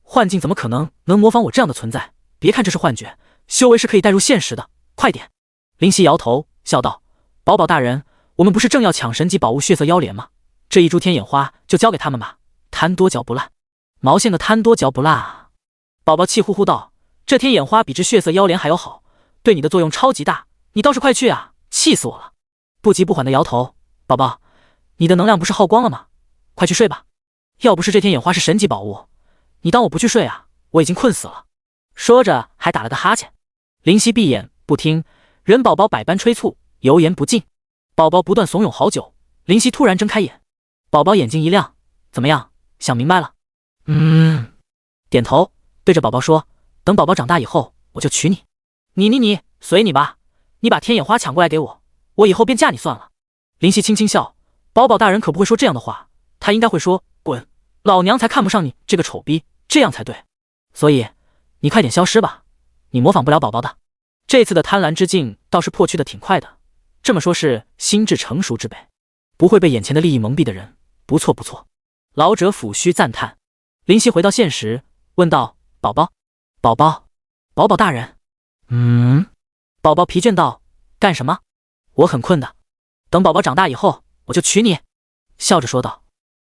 A: 幻境怎么可能模仿我这样的存在？别看这是幻觉，修为是可以带入现实的，快点！灵犀摇头笑道：宝宝大人，我们不是正要抢神级宝物血色妖莲吗？这一株天眼花就交给他们吧，贪多嚼不烂。毛线个贪多嚼不烂啊！宝宝气呼呼道：这天眼花比这血色妖莲还要好，对你的作用超级大，你倒是快去啊！气死我了！不急不缓的摇头。宝宝，你的能量不是耗光了吗？快去睡吧。要不是这天眼花是神级宝物，你当我不去睡啊？我已经困死了。说着还打了个哈欠。灵犀闭眼不听，人宝宝百般催促，油盐不进。宝宝不断怂恿好久，灵犀突然睁开眼。宝宝眼睛一亮，怎么样？想明白了？点头，对着宝宝说：等宝宝长大以后，我就娶你。你随你吧，你把天眼花抢过来给我，我以后便嫁你算了。灵犀轻轻笑，宝宝大人可不会说这样的话，他应该会说：滚，老娘才看不上你这个丑逼，这样才对。所以你快点消失吧，你模仿不了宝宝的。这次的贪婪之境倒是破去的挺快的，这么说是心智成熟之辈，不会被眼前的利益蒙蔽的人，不错不错。老者抚须赞叹。灵犀回到现实，问道：宝宝大人。宝宝疲倦道：干什么？我很困的，等宝宝长大以后，我就娶你。笑着说道。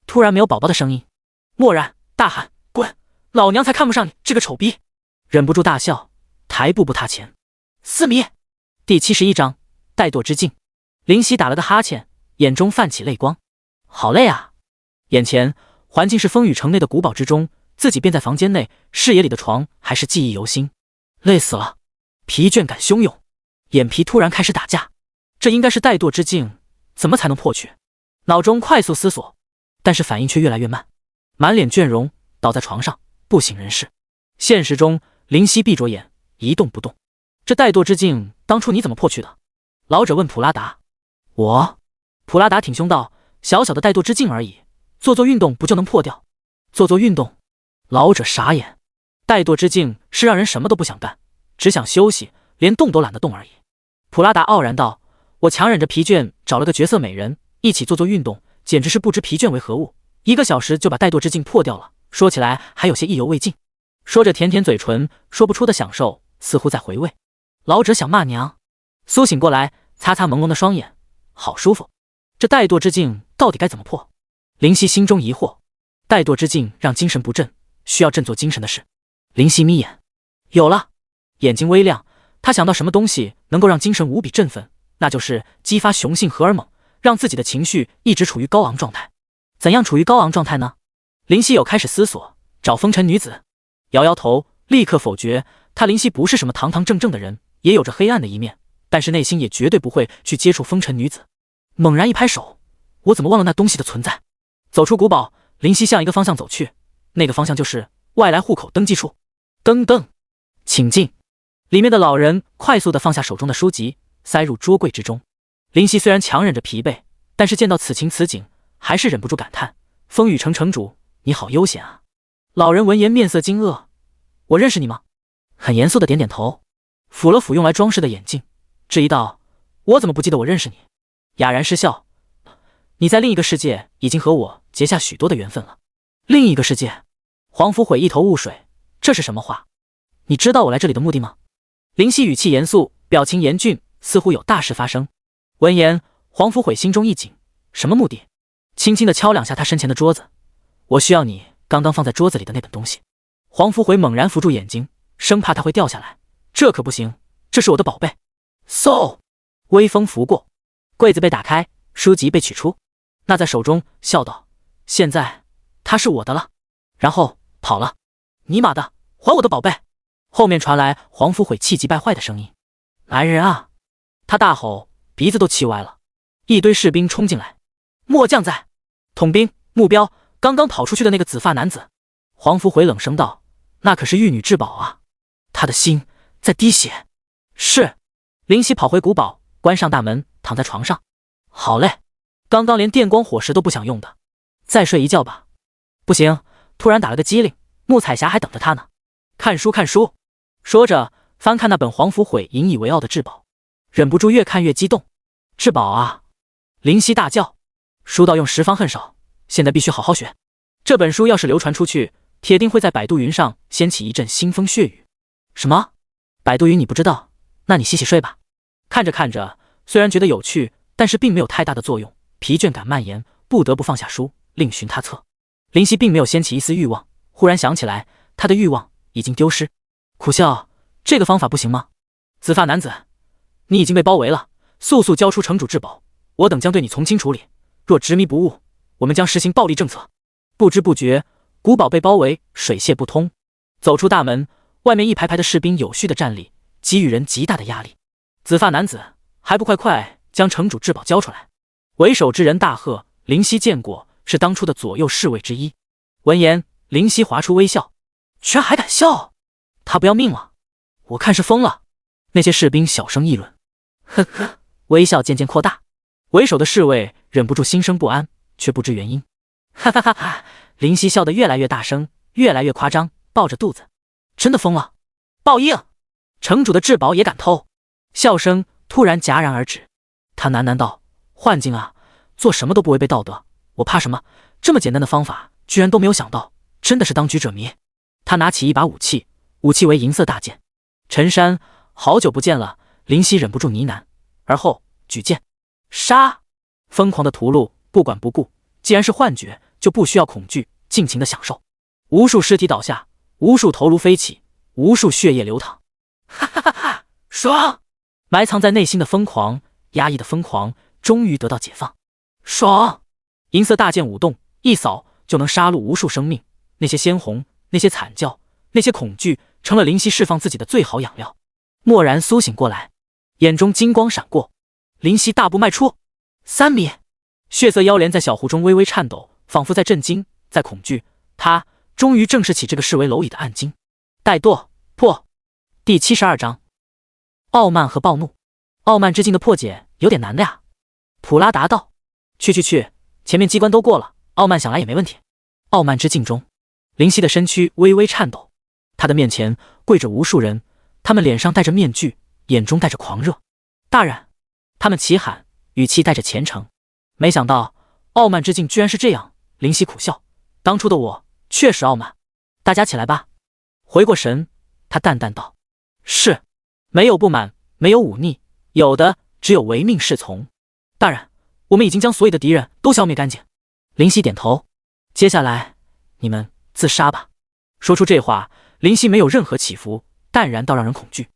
A: 突然没有宝宝的声音，蓦然大喊：滚，老娘才看不上你这个丑逼！忍不住大笑，抬步步踏前。4米。第71章怠惰之境。灵犀打了个哈欠，眼中泛起泪光。好累啊！眼前环境是风雨城内的古堡之中，自己便在房间内，视野里的床还是记忆犹新。累死了，疲倦感汹涌，眼皮突然开始打架。这应该是怠惰之境，怎么才能破去？脑中快速思索，但是反应却越来越慢，满脸倦容，倒在床上不省人事。现实中，灵犀闭着眼一动不动。这怠惰之境当初你怎么破去的？老者问普拉达。我？普拉达挺胸道：小小的怠惰之境而已，做运动不就能破掉？做运动？老者傻眼。怠惰之境是让人什么都不想干，只想休息，连动都懒得动而已。普拉达傲然道：我强忍着疲倦找了个绝色美人一起做运动，简直是不知疲倦为何物，1个小时就把怠惰之境破掉了，说起来还有些意犹未尽。说着舔舔嘴唇，说不出的享受似乎在回味。老者想骂娘，苏醒过来，擦擦朦胧的双眼，好舒服。这怠惰之境到底该怎么破？灵犀心中疑惑。怠惰之境让精神不振，需要振作精神的事。灵犀眯眼，有了，眼睛微亮，他想到什么东西能够让精神无比振奋，那就是激发雄性荷尔蒙，让自己的情绪一直处于高昂状态。怎样处于高昂状态呢？灵犀有开始思索，找风尘女子。摇摇头，立刻否决。他灵犀不是什么堂堂正正的人，也有着黑暗的一面，但是内心也绝对不会去接触风尘女子。猛然一拍手，我怎么忘了那东西的存在？走出古堡，灵犀向一个方向走去，那个方向就是外来户口登记处。噔噔，请进。里面的老人快速地放下手中的书籍，塞入桌柜之中。林夕虽然强忍着疲惫，但是见到此情此景，还是忍不住感叹：风雨城城主，你好悠闲啊！老人闻言面色惊愕：我认识你吗？很严肃地点点头，抚了抚用来装饰的眼镜，质疑道：我怎么不记得我认识你？哑然失笑：你在另一个世界已经和我结下许多的缘分了。另一个世界？黄福悔一头雾水，这是什么话？你知道我来这里的目的吗？林夕语气严肃，表情严峻，似乎有大事发生。闻言，黄福悔心中一紧，什么目的？轻轻地敲两下他身前的桌子：我需要你刚刚放在桌子里的那本东西。黄福悔猛然扶住眼睛，生怕他会掉下来。这可不行，这是我的宝贝。嗖，微风拂过，柜子被打开，书籍被取出，拿在手中，笑道：现在它是我的了。然后跑了。尼玛的，还我的宝贝！后面传来黄福悔气急败坏的声音：来人啊！他大吼，鼻子都气歪了。一堆士兵冲进来：末将在！统兵，目标刚刚跑出去的那个紫发男子。黄福悔冷声道：那可是玉女至宝啊，他的心在滴血。是。林夕跑回古堡，关上大门，躺在床上。好累，刚刚连电光火石都不想用的，再睡一觉吧。不行，突然打了个激灵，穆彩霞还等着他呢。看书看书。说着翻看那本黄福悔引以为傲的至宝，忍不住越看越激动。至宝啊！林夕大叫。书到用时方恨少，现在必须好好学。这本书要是流传出去，铁定会在百度云上掀起一阵腥风血雨。什么？百度云你不知道？那你洗洗睡吧。看着看着，虽然觉得有趣，但是并没有太大的作用，疲倦感蔓延，不得不放下书，另寻他策。林夕并没有掀起一丝欲望，忽然想起来，他的欲望已经丢失，苦笑：这个方法不行吗？紫发男子，你已经被包围了，速速交出城主至宝，我等将对你从轻处理。若执迷不悟，我们将实行暴力政策。不知不觉，古堡被包围，水泄不通。走出大门，外面一排排的士兵有序的站立，给予人极大的压力。紫发男子，还不快快将城主至宝交出来！为首之人大喝。林夕见过，是当初的左右侍卫之一。闻言，林夕划出微笑：居然还敢笑！他不要命了？我看是疯了。那些士兵小声议论。呵呵，微笑渐渐扩大。为首的侍卫忍不住心生不安，却不知原因。哈哈哈哈！林夕笑得越来越大声，越来越夸张，抱着肚子。真的疯了！报应！城主的至宝也敢偷！笑声突然戛然而止。他喃喃道：幻境啊，做什么都不违背道德，我怕什么？这么简单的方法居然都没有想到，真的是当局者迷。他拿起一把武器，武器为银色大剑。陈山，好久不见了。林夕忍不住呢喃，而后举剑杀。疯狂的屠戮，不管不顾。既然是幻觉，就不需要恐惧，尽情的享受。无数尸体倒下，无数头颅飞起，无数血液流淌。哈哈哈哈，爽！埋藏在内心的疯狂，压抑的疯狂，终于得到解放。爽！银色大剑舞动，一扫就能杀戮无数生命。那些鲜红，那些惨叫，那些恐惧，成了林夕释放自己的最好养料。蓦然苏醒过来，眼中金光闪过，林夕大步迈出3米。血色妖莲在小湖中微微颤抖，仿佛在震惊，在恐惧。他终于正视起这个视为蝼蚁的暗金。怠惰破。第72章，傲慢和暴怒。傲慢之境的破解有点难的呀。普拉达道：去，前面机关都过了，傲慢想来也没问题。傲慢之境中，林夕的身躯微微颤抖，他的面前跪着无数人，他们脸上戴着面具，眼中带着狂热。大人！他们齐喊，语气带着虔诚。没想到傲慢之境居然是这样。林夕苦笑：当初的我确实傲慢。大家起来吧。回过神，他淡淡道：是。没有不满，没有忤逆，有的只有唯命是从。大人，我们已经将所有的敌人都消灭干净。林夕点头。接下来你们自杀吧。说出这话，林夕没有任何起伏，淡然到让人恐惧。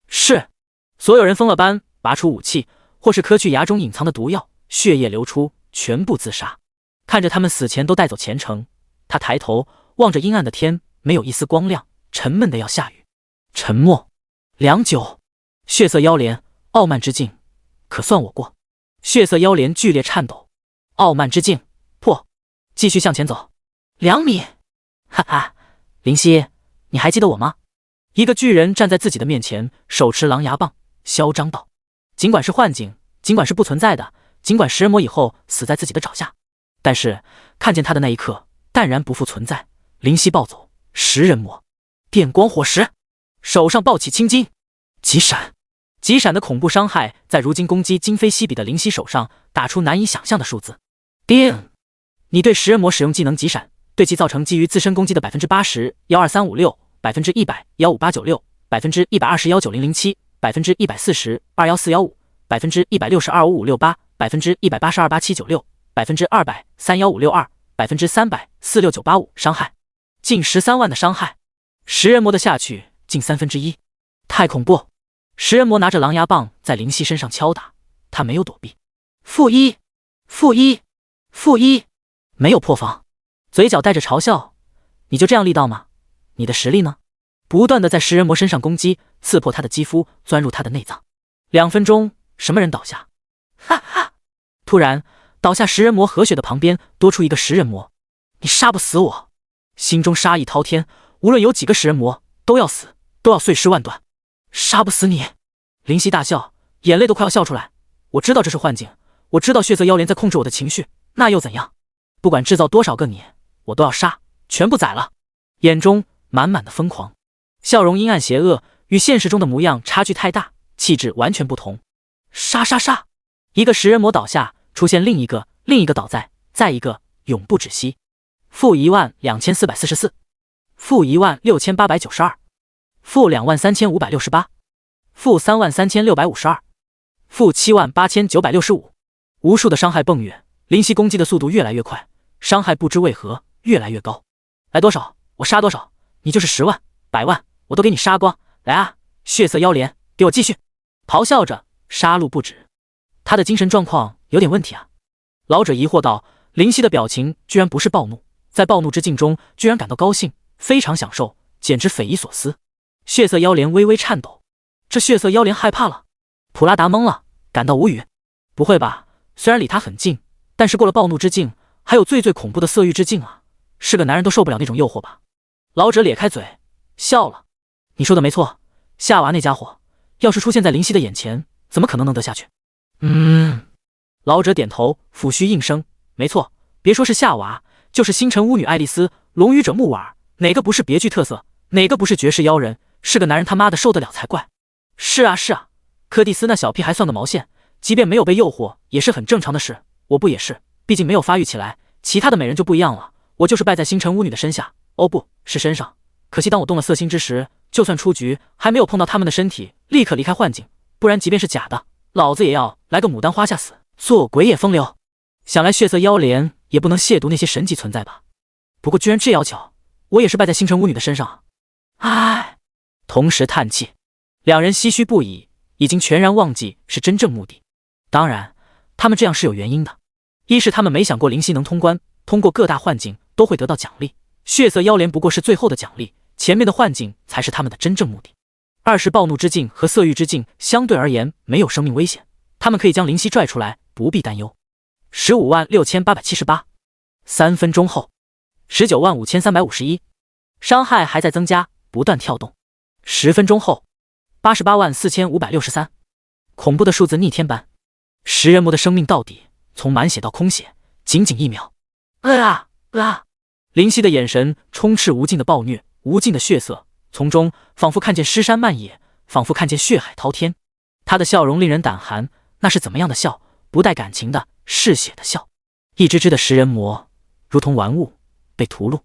A: 是。所有人疯了般拔出武器，或是磕去牙中隐藏的毒药，血液流出，全部自杀。看着他们死前都带走前程，他抬头望着阴暗的天，没有一丝光亮，沉闷的要下雨。沉默良久。血色妖莲，傲慢之境，可算我过。血色妖莲剧烈颤抖。傲慢之境破。继续向前走2米。哈哈，灵犀，你还记得我吗？一个巨人站在自己的面前，手持狼牙棒，嚣张道：“尽管是幻境，尽管是不存在的，尽管食人魔以后死在自己的爪下，但是看见他的那一刻，淡然不复存在。灵犀暴走，食人魔，电光火石，手上抱起青筋，急闪。急闪的恐怖伤害，在如今攻击今非昔比的灵犀手上打出难以想象的数字。叮！你对食人魔使用技能急闪，对其造成基于自身攻击的 80%、12356、100%、15896、120、19007、140、21415、162-55568、182-8796、200、31562、300、46985伤害，近13万的伤害。食人魔的下去近1/3，太恐怖！食人魔拿着狼牙棒在灵犀身上敲打，他没有躲避。负一，负一，负一，没有破防，嘴角带着嘲笑。你就这样力道吗？你的实力呢？不断的在食人魔身上攻击，刺破他的肌肤，钻入他的内脏。2分钟，什么人倒下？哈哈！突然，倒下食人魔何雪的旁边多出一个食人魔。你杀不死我！心中杀意滔天，无论有几个食人魔，都要死，都要碎尸万段。杀不死你！灵犀大笑，眼泪都快要笑出来。我知道这是幻境，我知道血色妖莲在控制我的情绪，那又怎样？不管制造多少个你，我都要杀，全部宰了。眼中满满的疯狂，笑容阴暗邪恶，与现实中的模样差距太大，气质完全不同。杀杀杀！一个食人魔倒下，出现另一个，另一个倒在，再一个，永不止息。负12444，负16892，负23568，负33652，负78965。无数的伤害迸跃，灵犀攻击的速度越来越快，伤害不知为何越来越高。来多少我杀多少，你就是10万、100万，我都给你杀光！来啊，血色妖莲，给我继续！咆哮着，杀戮不止。他的精神状况有点问题啊。老者疑惑道，灵犀的表情居然不是暴怒，在暴怒之境中居然感到高兴，非常享受，简直匪夷所思。血色妖莲微微颤抖，这血色妖莲害怕了。普拉达懵了，感到无语。不会吧，虽然离他很近，但是过了暴怒之境，还有最恐怖的色欲之境啊，是个男人都受不了那种诱惑吧。老者咧开嘴笑了，你说的没错，夏娃那家伙要是出现在灵犀的眼前，怎么可能得下去？老者点头抚须应声，没错，别说是夏娃，就是星辰巫女爱丽丝、龙语者穆瓦尔，哪个不是别具特色，哪个不是绝世妖人，是个男人他妈的受得了才怪。是啊是啊，柯蒂斯那小屁还算个毛线，即便没有被诱惑也是很正常的事，我不也是，毕竟没有发育起来。其他的美人就不一样了，我就是败在星辰巫女的身下，哦不是身上，可惜当我动了色心之时，就算出局还没有碰到他们的身体，立刻离开幻境，不然即便是假的，老子也要来个牡丹花下死，做鬼也风流。想来血色妖莲也不能亵渎那些神级存在吧，不过居然这要巧，我也是败在星辰巫女的身上啊。唉，同时叹气，两人唏嘘不已，已经全然忘记是真正目的。当然他们这样是有原因的，一是他们没想过灵犀能通关，通过各大幻境都会得到奖励，血色妖莲不过是最后的奖励，前面的幻境才是他们的真正目的。二是暴怒之境和色欲之境相对而言没有生命危险，他们可以将灵犀拽出来，不必担忧。156878， 3分钟后，195351，伤害还在增加，不断跳动。10分钟后，884563，恐怖的数字逆天般。食人魔的生命到底，从满血到空血，仅仅1秒。灵犀的眼神充斥无尽的暴虐，无尽的血色，从中仿佛看见尸山漫野，仿佛看见血海滔天。他的笑容令人胆寒，那是怎么样的笑？不带感情的，嗜血的笑。一只只的食人魔如同玩物被屠戮。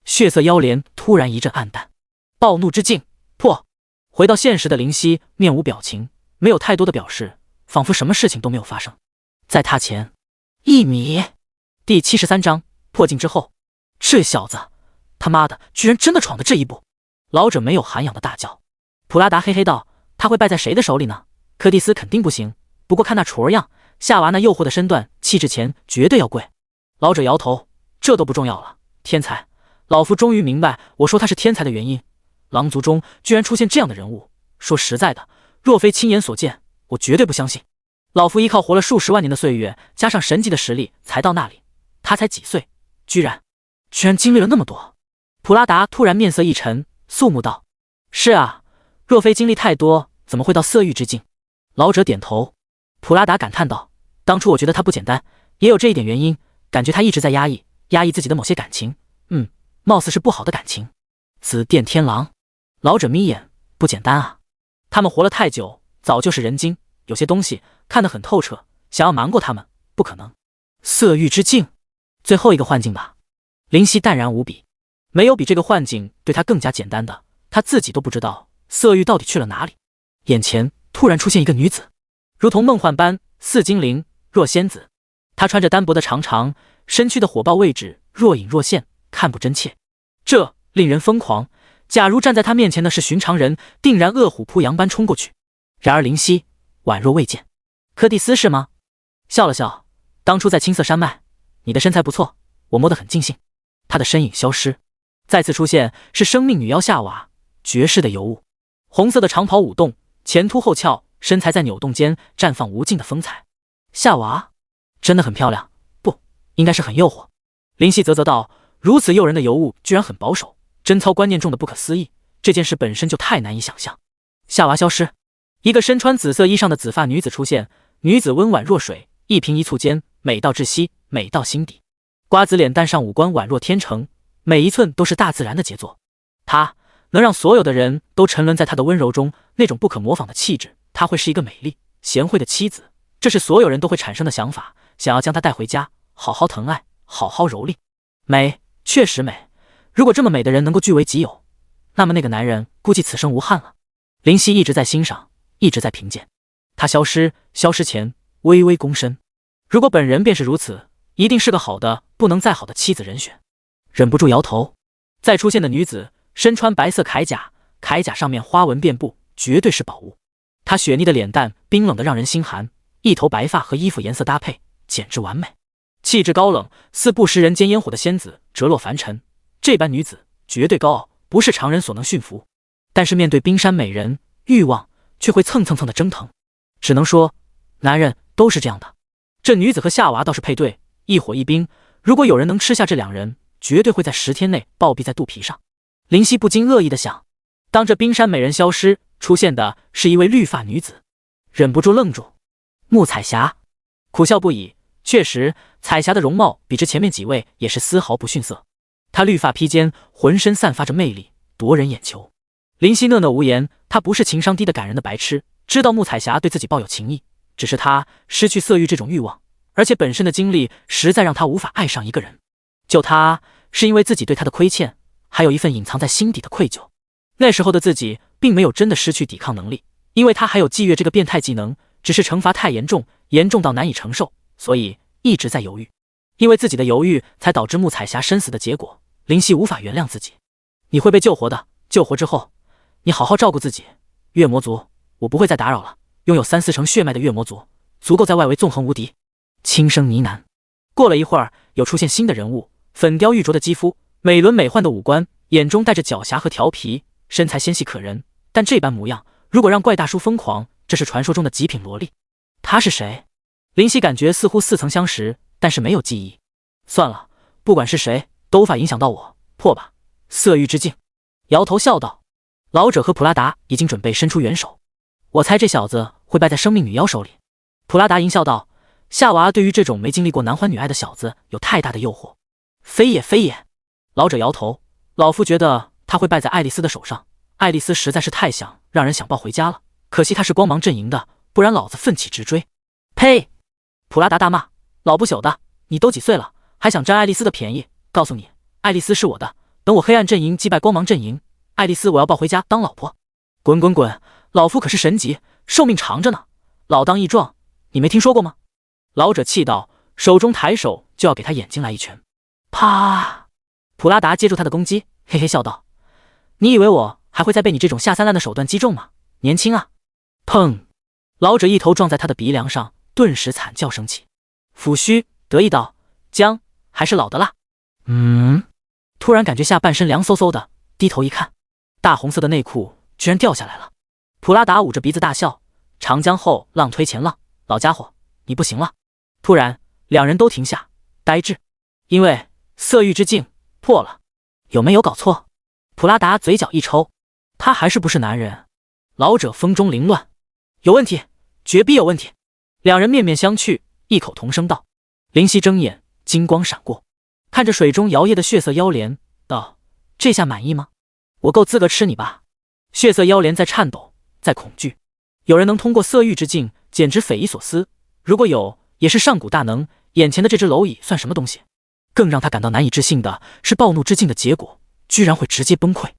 A: 血色妖莲突然一阵暗淡，暴怒之境破。回到现实的灵犀面无表情，没有太多的表示，仿佛什么事情都没有发生。在他前1米。第73章破境之后，这小子他妈的居然真的闯到这一步。老者没有涵养的大叫。普拉达嘿嘿道，他会败在谁的手里呢？柯蒂斯肯定不行，不过看那雏儿样，夏娃那诱惑的身段，气质前绝对要跪。老者摇头，这都不重要了。天才，老夫终于明白我说他是天才的原因。狼族中居然出现这样的人物，说实在的，若非亲眼所见，我绝对不相信。老夫依靠活了数十万年的岁月，加上神级的实力才到那里，他才几岁，居然经历了那么多。普拉达突然面色一沉，肃穆道：“是啊，若非经历太多，怎么会到色欲之境？”老者点头。普拉达感叹道：“当初我觉得他不简单，也有这一点原因，感觉他一直在压抑自己的某些感情，貌似是不好的感情。”紫电天狼，老者眯眼，不简单啊！他们活了太久，早就是人精，有些东西看得很透彻，想要瞒过他们，不可能。色欲之境，最后一个幻境吧？林夕淡然无比，没有比这个幻境对他更加简单的，他自己都不知道色欲到底去了哪里。眼前突然出现一个女子，如同梦幻般，似精灵若仙子。她穿着单薄的长，身躯的火爆位置若隐若现，看不真切。这令人疯狂，假如站在他面前的是寻常人，定然饿虎扑羊般冲过去。然而林夕宛若未见。柯蒂斯是吗？笑了笑，当初在青色山脉，你的身材不错，我摸得很尽兴。他的身影消失，再次出现是生命女妖夏娃，绝世的尤物。红色的长袍舞动，前凸后翘，身材在扭动间绽放无尽的风采。夏娃真的很漂亮，不，应该是很诱惑。林夕啧啧道，如此诱人的尤物居然很保守，贞操观念重的不可思议，这件事本身就太难以想象。夏娃消失，一个身穿紫色衣裳的紫发女子出现，女子温婉若水，一颦一蹙间美到窒息，美到心底。瓜子脸蛋上五官宛若天成，每一寸都是大自然的杰作。她能让所有的人都沉沦在她的温柔中，那种不可模仿的气质。她会是一个美丽贤惠的妻子，这是所有人都会产生的想法，想要将她带回家，好好疼爱，好好蹂躏。美，确实美。如果这么美的人能够据为己有，那么那个男人估计此生无憾了。林夕一直在欣赏，一直在评鉴。他消失前微微躬身，如果本人便是如此，一定是个好的不能再好的妻子人选。忍不住摇头。再出现的女子身穿白色铠甲，铠甲上面花纹遍布，绝对是宝物。她雪腻的脸蛋冰冷的让人心寒，一头白发和衣服颜色搭配简直完美，气质高冷，似不食人间烟火的仙子折落凡尘。这般女子绝对高傲，不是常人所能驯服。但是面对冰山美人，欲望却会蹭蹭蹭的蒸腾。只能说男人都是这样的。这女子和夏娃倒是配对，一火一冰，如果有人能吃下这两人，绝对会在10天内暴毙在肚皮上。林夕不禁恶意的想，当这冰山美人消失，出现的是一位绿发女子，忍不住愣住。穆彩霞苦笑不已，确实彩霞的容貌比之前面几位也是丝毫不逊色。她绿发披肩，浑身散发着魅力，夺人眼球。林夕讷讷无言，他不是情商低的感人的白痴，知道穆彩霞对自己抱有情意，只是他失去色欲这种欲望，而且本身的经历实在让他无法爱上一个人。救他是因为自己对他的亏欠，还有一份隐藏在心底的愧疚。那时候的自己并没有真的失去抵抗能力，因为他还有祭月这个变态技能，只是惩罚太严重，严重到难以承受，所以一直在犹豫。因为自己的犹豫才导致穆彩霞身死的结果，林夕无法原谅自己。你会被救活的，救活之后你好好照顾自己。月魔族我不会再打扰了，拥有3-4成血脉的月魔族足够在外围纵横无敌。轻声呢喃。过了一会儿，又出现新的人物，粉雕玉琢的肌肤，美轮美奂的五官，眼中带着狡黠和调皮，身材纤细可人，但这般模样，如果让怪大叔疯狂，这是传说中的极品萝莉。他是谁？林夕感觉似乎似曾相识，但是没有记忆。算了，不管是谁都无法影响到我，破吧，色欲之境。摇头笑道。老者和普拉达已经准备伸出援手，我猜这小子会败在生命女妖手里。普拉达淫笑道，夏娃对于这种没经历过男欢女爱的小子有太大的诱惑。非也非也。老者摇头，老夫觉得他会败在爱丽丝的手上，爱丽丝实在是太想让人想抱回家了，可惜她是光芒阵营的，不然老子奋起直追。呸！普拉达大骂，老不朽的，你都几岁了，还想占爱丽丝的便宜？告诉你，爱丽丝是我的，等我黑暗阵营击败光芒阵营，爱丽丝我要抱回家当老婆。滚滚滚，老夫可是神级，寿命长着呢，老当益壮，你没听说过吗？老者气道，手中抬手就要给他眼睛来一拳。啪！普拉达接住他的攻击，嘿嘿笑道，你以为我还会再被你这种下三滥的手段击中吗？年轻啊！砰！老者一头撞在他的鼻梁上，顿时惨叫声起，抚须得意道，姜还是老的辣。突然感觉下半身凉飕飕的，低头一看，大红色的内裤居然掉下来了。普拉达捂着鼻子大笑，长江后浪推前浪，老家伙你不行了。突然两人都停下呆滞，因为色欲之境破了。有没有搞错？普拉达嘴角一抽，他还是不是男人？老者风中凌乱，有问题，绝逼有问题。两人面面相觑，异口同声道。灵犀睁眼，金光闪过，看着水中摇曳的血色妖莲，道：这下满意吗？我够资格吃你吧？血色妖莲在颤抖，在恐惧。有人能通过色欲之境，简直匪夷所思。如果有，也是上古大能。眼前的这只蝼蚁算什么东西？更让他感到难以置信的是，暴怒之境的结果居然会直接崩溃。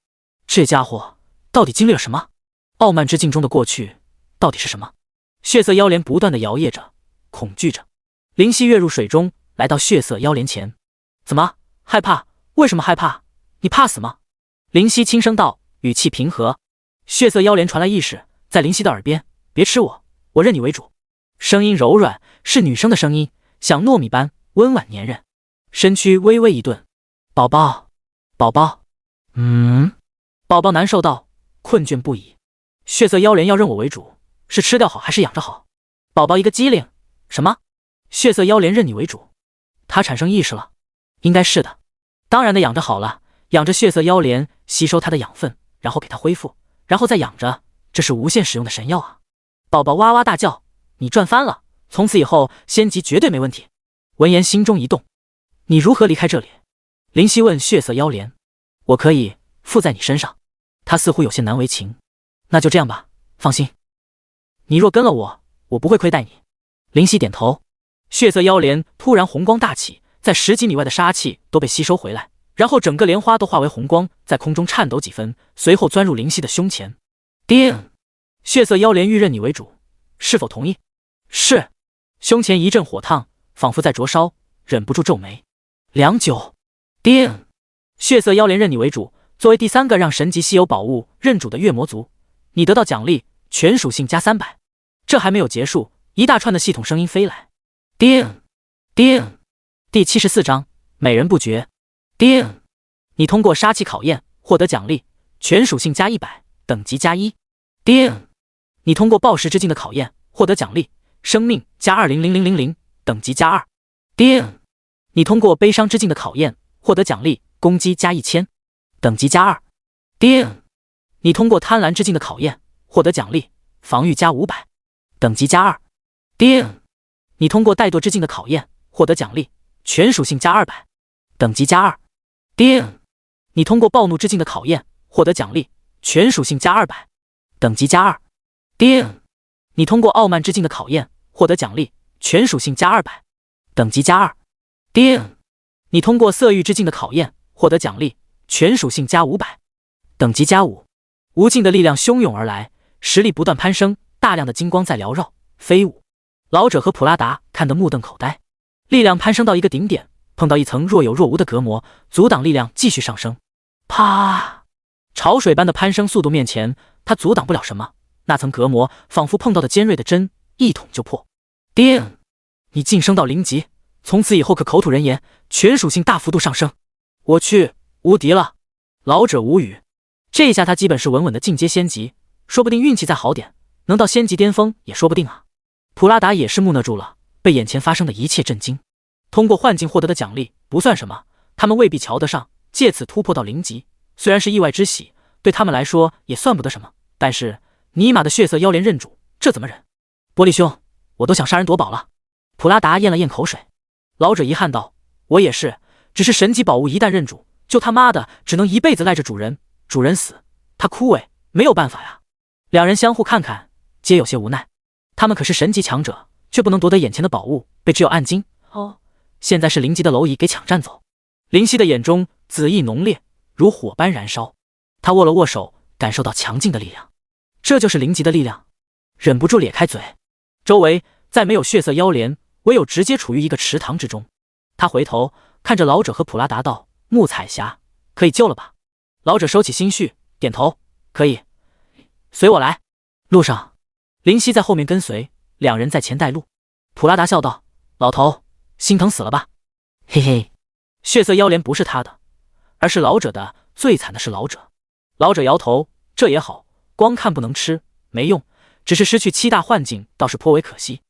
A: 这家伙到底经历了什么？傲慢之境中的过去到底是什么？血色妖莲不断地摇曳着，恐惧着。灵犀跃入水中，来到血色妖莲前。怎么害怕？为什么害怕？你怕死吗？灵犀轻声道，语气平和。血色妖莲传来意识，在灵犀的耳边：别吃我，我认你为主。声音柔软，是女生的声音，像糯米般温婉粘人。身躯微微一顿，宝宝，宝宝，宝宝难受道，困倦不已。血色妖莲要认我为主，是吃掉好还是养着好？宝宝一个机灵，什么？血色妖莲认你为主？他产生意识了？应该是的，当然的，养着好了，养着血色妖莲，吸收它的养分，然后给它恢复，然后再养着，这是无限使用的神药啊！宝宝哇哇大叫，你赚翻了，从此以后仙级绝对没问题。闻言心中一动，你如何离开这里？灵犀问血色妖莲。我可以附在你身上。他似乎有些难为情。那就这样吧，放心，你若跟了我，我不会亏待你。灵犀点头。血色妖莲突然红光大起，在10几米外的杀气都被吸收回来，然后整个莲花都化为红光，在空中颤抖几分，随后钻入灵犀的胸前。叮！血色妖莲欲认你为主，是否同意？是。胸前一阵火烫，仿佛在灼烧，忍不住皱眉。良久。叮！血色妖莲认你为主，作为第3个让神级稀有宝物认主的月魔族，你得到奖励全属性加300。这还没有结束，一大串的系统声音飞来。叮叮，第74章美人不绝。叮，你通过杀气考验获得奖励全属性加100，等级加1。叮，你通过暴食之境的考验获得奖励生命加2000000，等级加2。叮，你通过悲伤之境的考验获得奖励攻击加1000，等级加2。叮，你通过贪婪之境的考验获得奖励防御加500，等级加2。叮，你通过怠惰之境的考验获得奖励全属性加200，等级加2。叮，你通过暴怒之境的考验获得奖励全属性加200，等级加2。叮，你通过傲慢之境的考验获得奖励全属性加200，等级加2。叮，你通过色欲之境的考验获得奖励全属性加500，等级加5。无尽的力量汹涌而来，实力不断攀升，大量的金光在缭绕飞舞。老者和普拉达看得目瞪口呆，力量攀升到一个顶点，碰到一层若有若无的隔膜，阻挡力量继续上升。啪！潮水般的攀升速度面前，他阻挡不了什么。那层隔膜仿佛碰到的尖锐的针，一捅就破。叮！你晋升到0级，从此以后可口吐人言，全属性大幅度上升。我去，无敌了！老者无语。这下他基本是稳稳的进阶仙级，说不定运气再好点，能到仙级巅峰也说不定啊。普拉达也是木讷住了，被眼前发生的一切震惊。通过幻境获得的奖励不算什么，他们未必瞧得上，借此突破到0级，虽然是意外之喜，对他们来说也算不得什么。但是尼玛的血色妖莲认主，这怎么忍？玻璃兄，我都想杀人夺宝了。普拉达咽了咽口水。老者遗憾道：我也是，只是神级宝物一旦认主，就他妈的只能一辈子赖着主人，主人死，他枯萎，没有办法呀。两人相互看看，皆有些无奈。他们可是神级强者，却不能夺得眼前的宝物，被只有暗金现在是0级的蝼蚁给抢占走。灵犀的眼中紫意浓烈，如火般燃烧。他握了握手，感受到强劲的力量，这就是0级的力量，忍不住咧开嘴。周围再没有血色妖莲，唯有直接处于一个池塘之中。他回头看着老者和普拉达道：木彩霞，可以救了吧？老者收起心绪，点头：可以，随我来。路上灵犀在后面跟随，两人在前带路。普拉达笑道：老头，心疼死了吧？嘿嘿，血色妖莲不是他的，而是老者的。最惨的是老者。老者摇头：这也好，光看不能吃，没用，只是失去7大幻境倒是颇为可惜。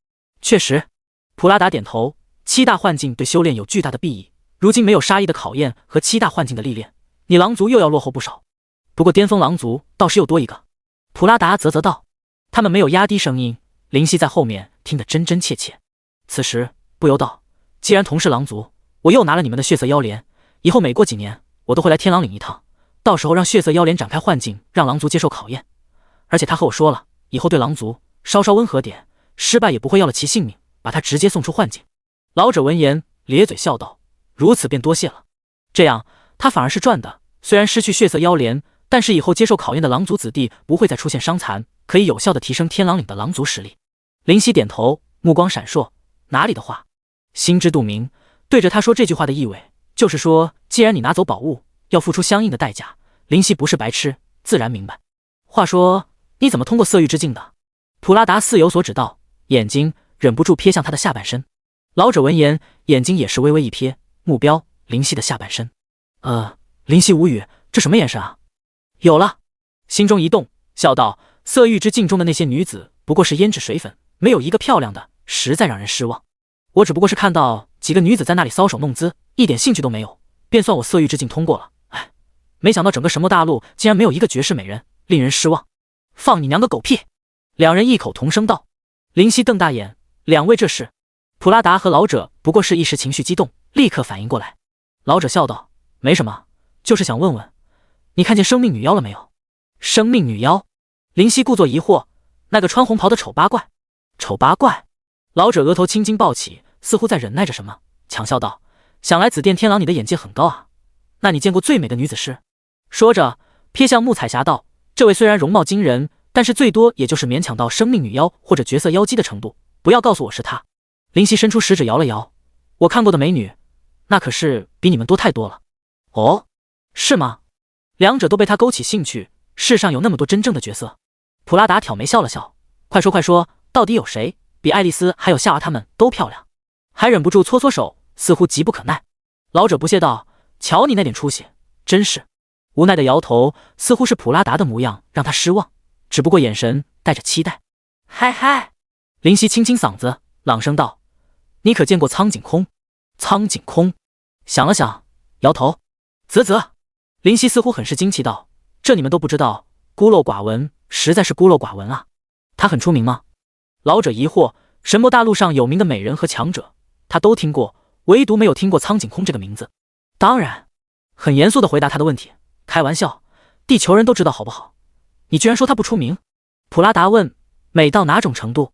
A: 确实。普拉达点头，7大幻境对修炼有巨大的裨益，如今没有杀意的考验和7大幻境的历练，你狼族又要落后不少。不过巅峰狼族倒是又多一个。普拉达啧啧道。他们没有压低声音，林夕在后面听得真真切切。此时不由道：既然同是狼族，我又拿了你们的血色妖莲，以后每过几年我都会来天狼岭一趟，到时候让血色妖莲展开幻境，让狼族接受考验。而且他和我说了，以后对狼族稍稍温和点，失败也不会要了其性命，把他直接送出幻境。老者闻言咧嘴笑道：如此便多谢了。这样他反而是赚的，虽然失去血色妖莲，但是以后接受考验的狼族子弟不会再出现伤残，可以有效地提升天狼岭的狼族实力。林夕点头，目光闪烁，哪里的话，心知肚明。对着他说这句话的意味，就是说既然你拿走宝物，要付出相应的代价。林夕不是白痴，自然明白。话说你怎么通过色域之境的？普拉达似有所指道，眼睛忍不住瞥向他的下半身。老者闻言，眼睛也是微微一瞥，目标林夕的下半身。林夕无语，这什么眼神啊？有了，心中一动，笑道：色域之境中的那些女子不过是胭脂水粉，没有一个漂亮的，实在让人失望。我只不过是看到几个女子在那里搔首弄姿，一点兴趣都没有，便算我色域之境通过了。哎，没想到整个神魔大陆竟然没有一个绝世美人，令人失望。放你娘个狗屁！两人异口同声道。林夕瞪大眼，两位这是？普拉达和老者不过是一时情绪激动，立刻反应过来。老者笑道：没什么，就是想问问，你看见生命女妖了没有？生命女妖？林夕故作疑惑，那个穿红袍的丑八怪。丑八怪？老者额头青筋暴起，似乎在忍耐着什么，强笑道：想来紫电天狼你的眼界很高啊，那你见过最美的女子是？说着瞥向穆彩霞道：这位虽然容貌惊人，但是最多也就是勉强到生命女妖或者绝色妖姬的程度，不要告诉我是她。林夕伸出食指摇了摇，我看过的美女那可是比你们多太多了。哦，是吗？两者都被他勾起兴趣，世上有那么多真正的绝色。普拉达挑眉笑了笑，快说快说，到底有谁比爱丽丝还有夏娃她们都漂亮？还忍不住搓搓手，似乎急不可耐。老者不屑道：瞧你那点出息，真是。无奈的摇头，似乎是普拉达的模样让他失望，只不过眼神带着期待。嗨嗨！林夕清清嗓子，朗声道：你可见过苍井空？苍井空想了想，摇头。啧。林夕似乎很是惊奇道：这你们都不知道，孤陋寡闻，实在是孤陋寡闻啊。他很出名吗？老者疑惑，神魔大陆上有名的美人和强者他都听过，唯独没有听过苍井空这个名字。当然，很严肃地回答他的问题。开玩笑，地球人都知道好不好？你居然说他不出名？普拉达问。美到哪种程度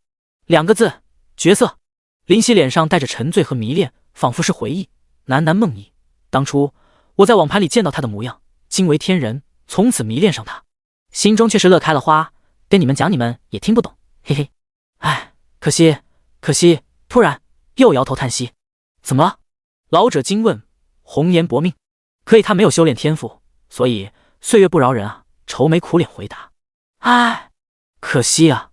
A: ？2个字，绝色。林夕脸上带着沉醉和迷恋，仿佛是回忆，喃喃梦呓。当初我在网盘里见到他的模样，惊为天人，从此迷恋上他，心中却是乐开了花，跟你们讲你们也听不懂，嘿嘿。哎，可惜。突然又摇头叹息。怎么了？老者惊问。红颜薄命，可以他没有修炼天赋，所以岁月不饶人啊。愁眉苦脸回答。哎，可惜啊。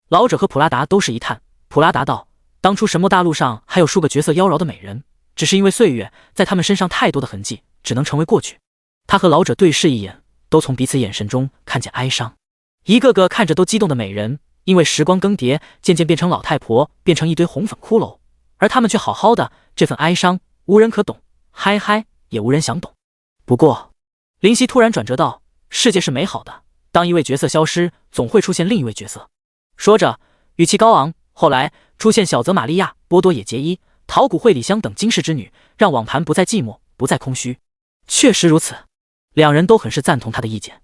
A: 老者和普拉达都是一叹。普拉达道：当初神魔大陆上还有数个绝色妖娆的美人，只是因为岁月在他们身上太多的痕迹，只能成为过去。他和老者对视一眼，都从彼此眼神中看见哀伤。一个个看着都激动的美人，因为时光更迭，渐渐变成老太婆，变成一堆红粉骷髅，而他们却好好的，这份哀伤无人可懂，嗨嗨也无人想懂。不过林夕突然转折道：世界是美好的，当一位角色消失，总会出现另一位角色。说着语气高昂，后来出现小泽玛利亚、波多野结衣、桃谷惠里香等惊世之女，让网盘不再寂寞，不再空虚。确实如此，两人都很是赞同他的意见。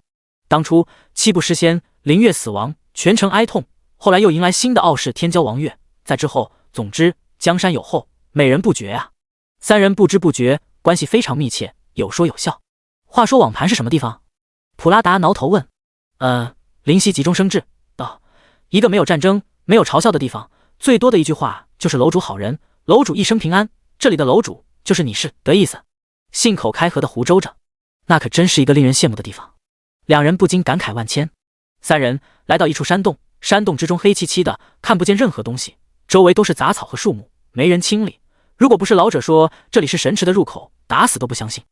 A: 当初七部诗仙灵月死亡，全城哀痛，后来又迎来新的傲视天骄王月，在之后，总之江山有后，美人不绝啊。三人不知不觉关系非常密切，有说有笑。话说网盘是什么地方？普拉达挠头问。林夕急中生智道：一个没有战争，没有嘲笑的地方，最多的一句话就是楼主好人，楼主一生平安。这里的楼主就是你是的意思。信口开河的胡诌着，那可真是一个令人羡慕的地方。两人不禁感慨万千。三人来到一处山洞，山洞之中黑漆漆的，看不见任何东西，周围都是杂草和树木，没人清理。如果不是老者说这里是神池的入口，打死都不相信。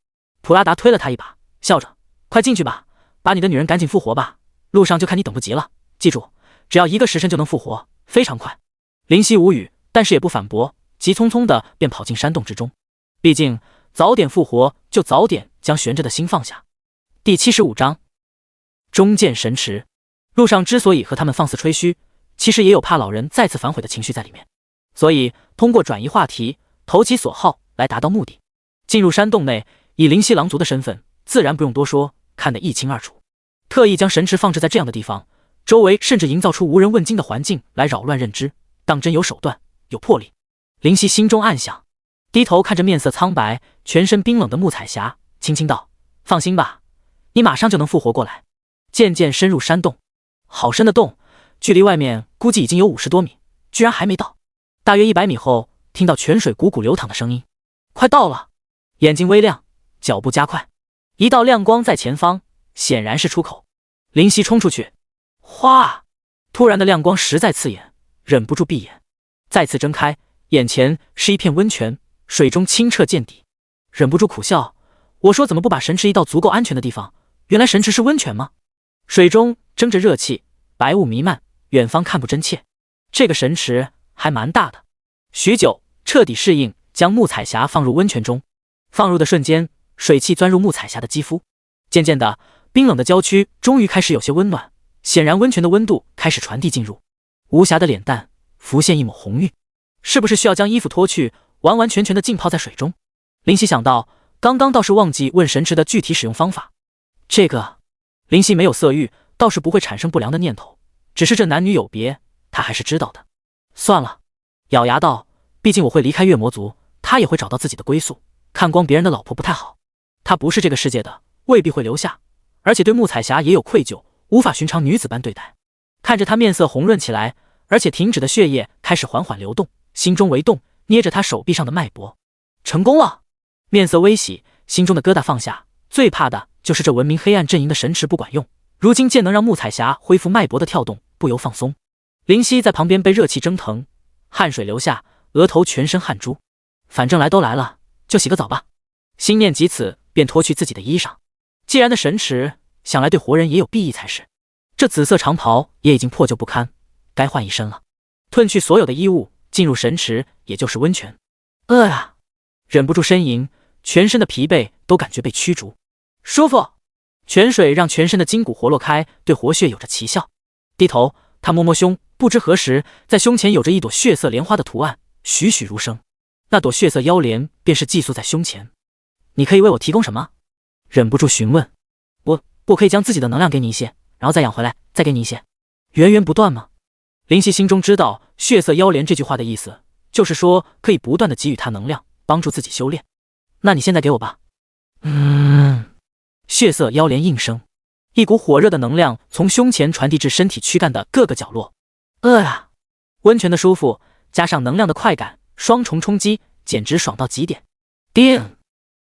A: 普拉达推了他一把，笑着：快进去吧，把你的女人赶紧复活吧，路上就看你等不及了。记住，只要1个时辰就能复活，非常快。林夕无语，但是也不反驳，急匆匆的便跑进山洞之中。毕竟早点复活，就早点将悬着的心放下。第75章中见神池。路上之所以和他们放肆吹嘘，其实也有怕老人再次反悔的情绪在里面，所以通过转移话题，投其所好来达到目的。进入山洞内，以灵犀狼族的身份，自然不用多说，看得一清二楚。特意将神池放置在这样的地方，周围甚至营造出无人问津的环境来扰乱认知，当真有手段，有魄力。灵犀心中暗想，低头看着面色苍白、全身冰冷的穆彩霞，轻轻道：“放心吧，你马上就能复活过来。”渐渐深入山洞，好深的洞，距离外面估计已经有50多米，居然还没到。大约100米后，听到泉水汩汩流淌的声音，快到了！眼睛微亮，脚步加快，一道亮光在前方，显然是出口。灵犀冲出去，哗！突然的亮光实在刺眼，忍不住闭眼，再次睁开，眼前是一片温泉，水中清澈见底，忍不住苦笑。我说怎么不把神池移到足够安全的地方？原来神池是温泉吗？水中蒸着热气，白雾弥漫，远方看不真切。这个神池还蛮大的。许久，彻底适应，将穆彩霞放入温泉中。放入的瞬间，水汽钻入穆彩霞的肌肤，渐渐的，冰冷的郊区终于开始有些温暖，显然温泉的温度开始传递进入。无瑕的脸蛋浮现一抹红晕，是不是需要将衣服脱去，完完全全的浸泡在水中？灵犀想到，刚刚倒是忘记问神池的具体使用方法。这个灵犀没有色欲，倒是不会产生不良的念头，只是这男女有别，他还是知道的。算了，咬牙道，毕竟我会离开月魔族，他也会找到自己的归宿，看光别人的老婆不太好。他不是这个世界的，未必会留下，而且对穆彩霞也有愧疚，无法寻常女子般对待。看着他面色红润起来，而且停止的血液开始缓缓流动，心中为动，捏着他手臂上的脉搏。成功了！面色微喜，心中的疙瘩放下，最怕的就是这闻名黑暗阵营的神池不管用，如今见能让穆彩霞恢复脉搏的跳动，不由放松。灵犀在旁边被热气蒸腾，汗水流下，额头全身汗珠。反正来都来了，就洗个澡吧。心念及此，便脱去自己的衣裳。既然的神池，想来对活人也有裨益才是。这紫色长袍也已经破旧不堪，该换一身了。褪去所有的衣物，进入神池，也就是温泉。啊！忍不住呻吟，全身的疲惫都感觉被驱逐。舒服！泉水让全身的筋骨活络开，对活血有着奇效。低头，他摸摸胸，不知何时，在胸前有着一朵血色莲花的图案，栩栩如生。那朵血色妖莲便是寄宿在胸前。你可以为我提供什么？忍不住询问。我可以将自己的能量给你一些，然后再养回来，再给你一些，源源不断吗？灵犀心中知道血色妖莲这句话的意思，就是说可以不断的给予他能量，帮助自己修炼。那你现在给我吧。血色妖莲应声，一股火热的能量从胸前传递至身体躯干的各个角落。温泉的舒服加上能量的快感，双重冲击，简直爽到极点。叮！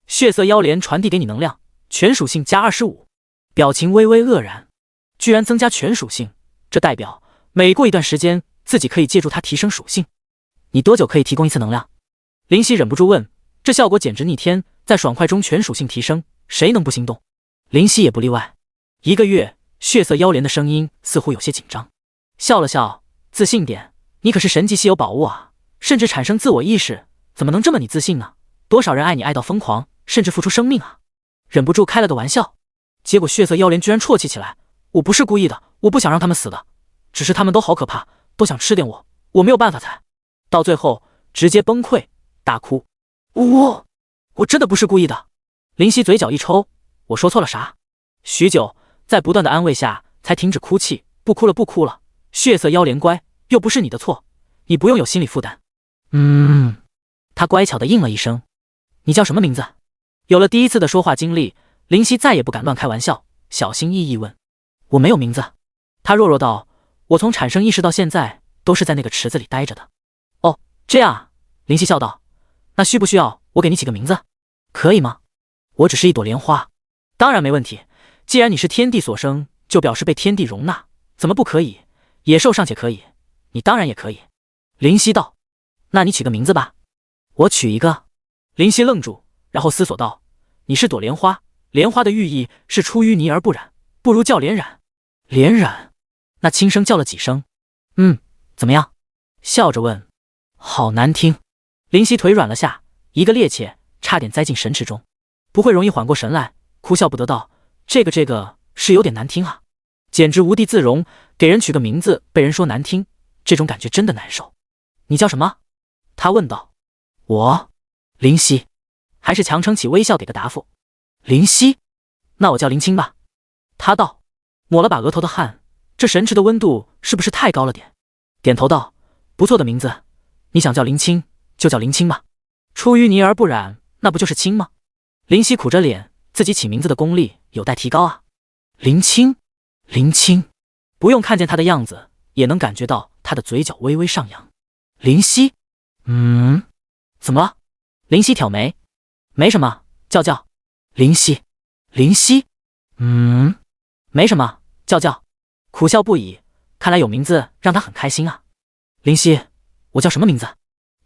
A: 血色妖莲传递给你能量，全属性加25。表情微微愕然，居然增加全属性，这代表每过一段时间自己可以借助它提升属性。你多久可以提供一次能量？灵犀忍不住问，这效果简直逆天，在爽快中全属性提升，谁能不心动？灵犀也不例外。1个月。血色妖莲的声音似乎有些紧张，笑了笑，自信点，你可是神级稀有宝物啊，甚至产生自我意识，怎么能这么你自信呢？多少人爱你爱到疯狂，甚至付出生命啊！忍不住开了个玩笑。结果血色妖莲居然啜泣起来，我不是故意的，我不想让他们死的，只是他们都好可怕，都想吃点我，我没有办法才。到最后直接崩溃大哭。我真的不是故意的。灵犀嘴角一抽，我说错了啥？许久，在不断的安慰下才停止哭泣，不哭了不哭了，血色妖莲乖，又不是你的错，你不用有心理负担。他乖巧的应了一声。你叫什么名字？有了第一次的说话经历，灵犀再也不敢乱开玩笑，小心翼翼问。我没有名字。他弱弱道，我从产生意识到现在都是在那个池子里待着的。哦，这样啊。灵犀笑道，那需不需要我给你起个名字？可以吗？我只是一朵莲花。当然没问题，既然你是天地所生，就表示被天地容纳，怎么不可以？野兽尚且可以，你当然也可以。灵犀道，那你取个名字吧。我取一个。灵犀愣住，然后思索道，你是朵莲花，莲花的寓意是出淤泥而不染，不如叫莲染。莲染？那轻声叫了几声。怎么样？笑着问。好难听。灵犀腿软了下，一个趔趄，差点栽进神池中，不会容易缓过神来，哭笑不得道，这个是有点难听啊，简直无地自容。给人取个名字被人说难听，这种感觉真的难受。你叫什么？他问道。我，林夕。还是强撑起微笑给个答复。林夕，那我叫林青吧。他道，抹了把额头的汗，这神池的温度是不是太高了点？点头道，不错的名字，你想叫林青就叫林青吧。出淤泥而不染，那不就是青吗？林夕苦着脸，自己起名字的功力有待提高啊。林青，林青，不用看见他的样子，也能感觉到他的嘴角微微上扬。林夕，怎么了？林夕挑眉，没什么，叫。林夕，林夕，没什么，叫，苦笑不已，看来有名字让他很开心啊。林夕，我叫什么名字？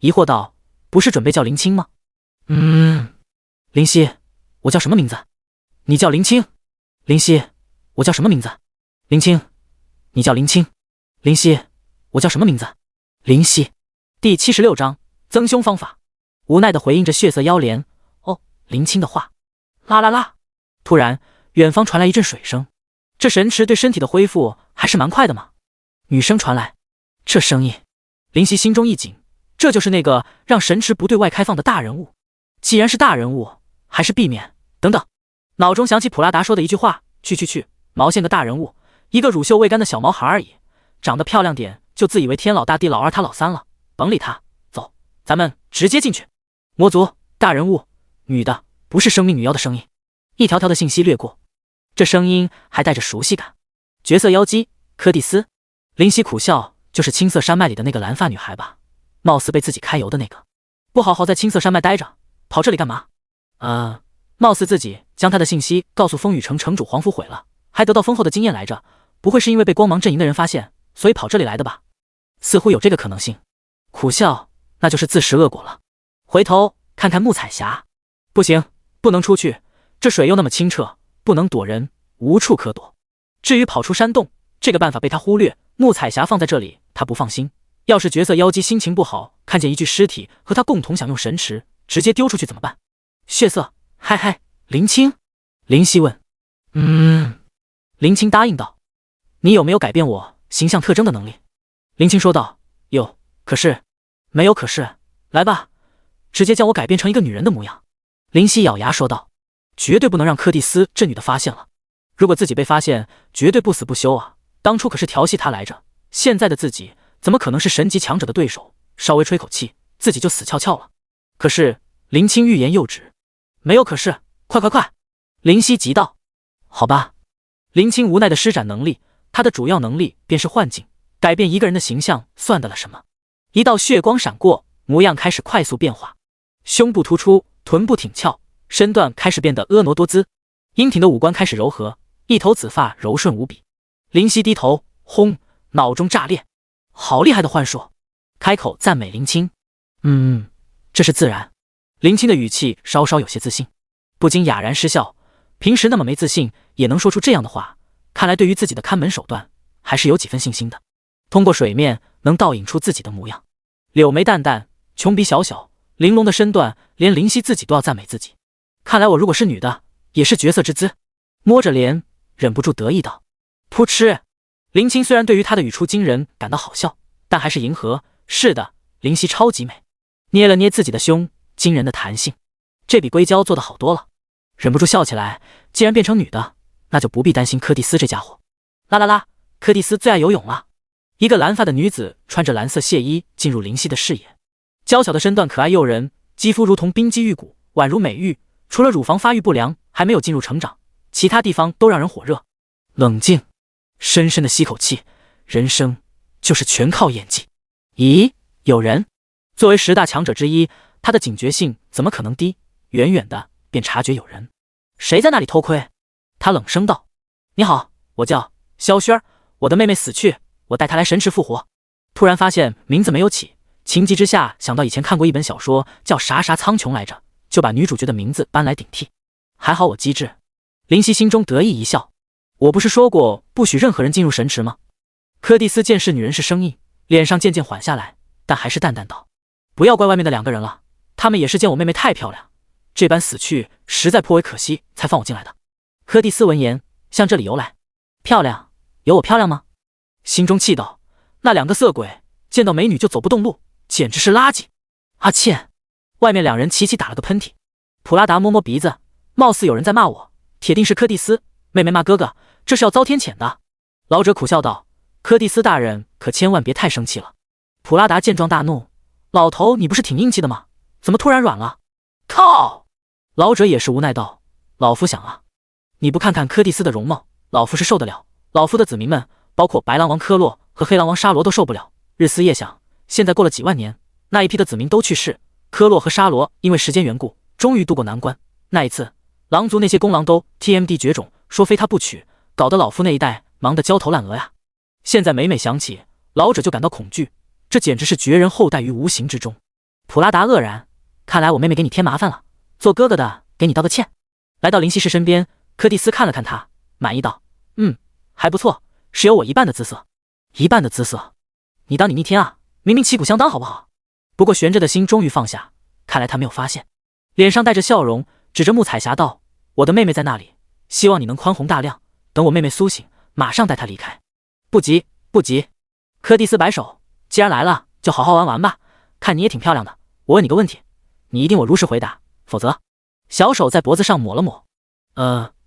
A: 疑惑道，不是准备叫林青吗？林夕，我叫什么名字？你叫林青。林夕，我叫什么名字？林青，你叫林青。林夕，我叫什么名字？林夕。第76章增凶方法。无奈地回应着血色妖莲林青的话。啦啦啦！突然，远方传来一阵水声。这神池对身体的恢复还是蛮快的嘛。女声传来，这声音，林夕心中一紧，这就是那个让神池不对外开放的大人物。既然是大人物，还是避免……等等，脑中想起普拉达说的一句话：去，毛线个大人物，一个乳臭未干的小毛孩而已，长得漂亮点就自以为天老大地老二他老三了，甭理他，走，咱们直接进去。魔族大人物，女的，不是生命女妖的声音。一条条的信息掠过，这声音还带着熟悉感。绝色妖姬柯蒂斯。林夕苦笑，就是青色山脉里的那个蓝发女孩吧？貌似被自己揩油的那个。不好好在青色山脉待着，跑这里干嘛？貌似自己将他的信息告诉风雨城城主黄甫毁了，还得到丰厚的经验来着。不会是因为被光芒阵营的人发现，所以跑这里来的吧？似乎有这个可能性。苦笑，那就是自食恶果了。回头看看穆彩霞，不行，不能出去，这水又那么清澈，不能躲人，无处可躲。至于跑出山洞，这个办法被他忽略。穆彩霞放在这里，他不放心。要是绝色妖姬心情不好，看见一具尸体和他共同享用神池，直接丢出去怎么办？血色，嗨，林青。林夕问。林青答应道。你有没有改变我形象特征的能力？林青说道。有，可是……没有可是，来吧，直接将我改变成一个女人的模样。林夕咬牙说道。绝对不能让柯蒂斯这女的发现了，如果自己被发现，绝对不死不休啊！当初可是调戏她来着，现在的自己怎么可能是神级强者的对手？稍微吹口气，自己就死翘翘了。可是林青欲言又止。没有可是，快！林夕急道。好吧。林青无奈的施展能力，他的主要能力便是幻境，改变一个人的形象算得了什么？一道血光闪过，模样开始快速变化，胸部突出，臀部挺翘，身段开始变得婀娜多姿，英挺的五官开始柔和，一头紫发柔顺无比。林夕低头，轰，脑中炸裂，好厉害的幻术！开口赞美林青。这是自然。林青的语气稍稍有些自信，不禁哑然失笑。平时那么没自信，也能说出这样的话，看来对于自己的看门手段还是有几分信心的。通过水面能倒影出自己的模样，柳眉淡淡，琼鼻小小，玲珑的身段，连林夕自己都要赞美自己。看来我如果是女的，也是绝色之姿。摸着脸，忍不住得意道。噗嗤！林青虽然对于他的语出惊人感到好笑，但还是迎合。是的，林夕超级美。捏了捏自己的胸，惊人的弹性，这比硅胶做得好多了。忍不住笑起来，既然变成女的，那就不必担心柯蒂斯这家伙。啦啦啦，柯蒂斯最爱游泳了。一个蓝发的女子穿着蓝色亵衣进入林夕的视野，娇小的身段可爱诱人，肌肤如同冰肌玉骨，宛如美玉。除了乳房发育不良，还没有进入成长，其他地方都让人火热。冷静，深深的吸口气，人生就是全靠演技。咦，有人？作为10大强者之一，他的警觉性怎么可能低？远远的便察觉有人。谁在那里偷窥？他冷声道。你好，我叫萧轩，我的妹妹死去，我带她来神池复活。突然发现名字没有起，情急之下想到以前看过一本小说叫啥苍穹来着，就把女主角的名字搬来顶替。还好我机智。林夕心中得意一笑。我不是说过不许任何人进入神池吗？柯蒂斯见是女人是生硬，脸上渐渐缓下来，但还是淡淡道。不要怪外面的2个人了，他们也是见我妹妹太漂亮，这般死去实在颇为可惜，才放我进来的。柯蒂斯闻言向这里游来，漂亮，有我漂亮吗？心中气道，那两个色鬼见到美女就走不动路，简直是垃圾。阿倩，外面两人齐齐打了个喷嚏。普拉达摸摸鼻子，貌似有人在骂我，铁定是柯蒂斯妹妹骂哥哥，这是要遭天谴的。老者苦笑道，柯蒂斯大人可千万别太生气了。普拉达见状大怒，老头你不是挺硬气的吗？怎么突然软了？靠！老者也是无奈道，老夫想啊，你不看看柯蒂斯的容貌，老夫是受得了，老夫的子民们包括白狼王科洛和黑狼王沙罗都受不了，日思夜想，现在过了几万年，那一批的子民都去世，科洛和沙罗因为时间缘故终于渡过难关，那一次狼族那些公狼都 TMD 绝种，说非他不娶，搞得老夫那一代忙得焦头烂额呀。现在每每想起，老者就感到恐惧，这简直是绝人后代于无形之中。普拉达愕然，看来我妹妹给你添麻烦了，做哥哥的给你道个歉。来到林西士身边，柯蒂斯看了看他，满意道，还不错，是有我一半的姿色。一半的姿色？你当你逆天啊，明明旗鼓相当好不好？不过悬着的心终于放下，看来他没有发现，脸上带着笑容，指着穆彩霞道，我的妹妹在那里，希望你能宽宏大量，等我妹妹苏醒，马上带她离开。不急不急。柯蒂斯摆手，既然来了就好好玩玩吧，看你也挺漂亮的，我问你个问题，你一定我如实回答，否则……小手在脖子上抹了抹。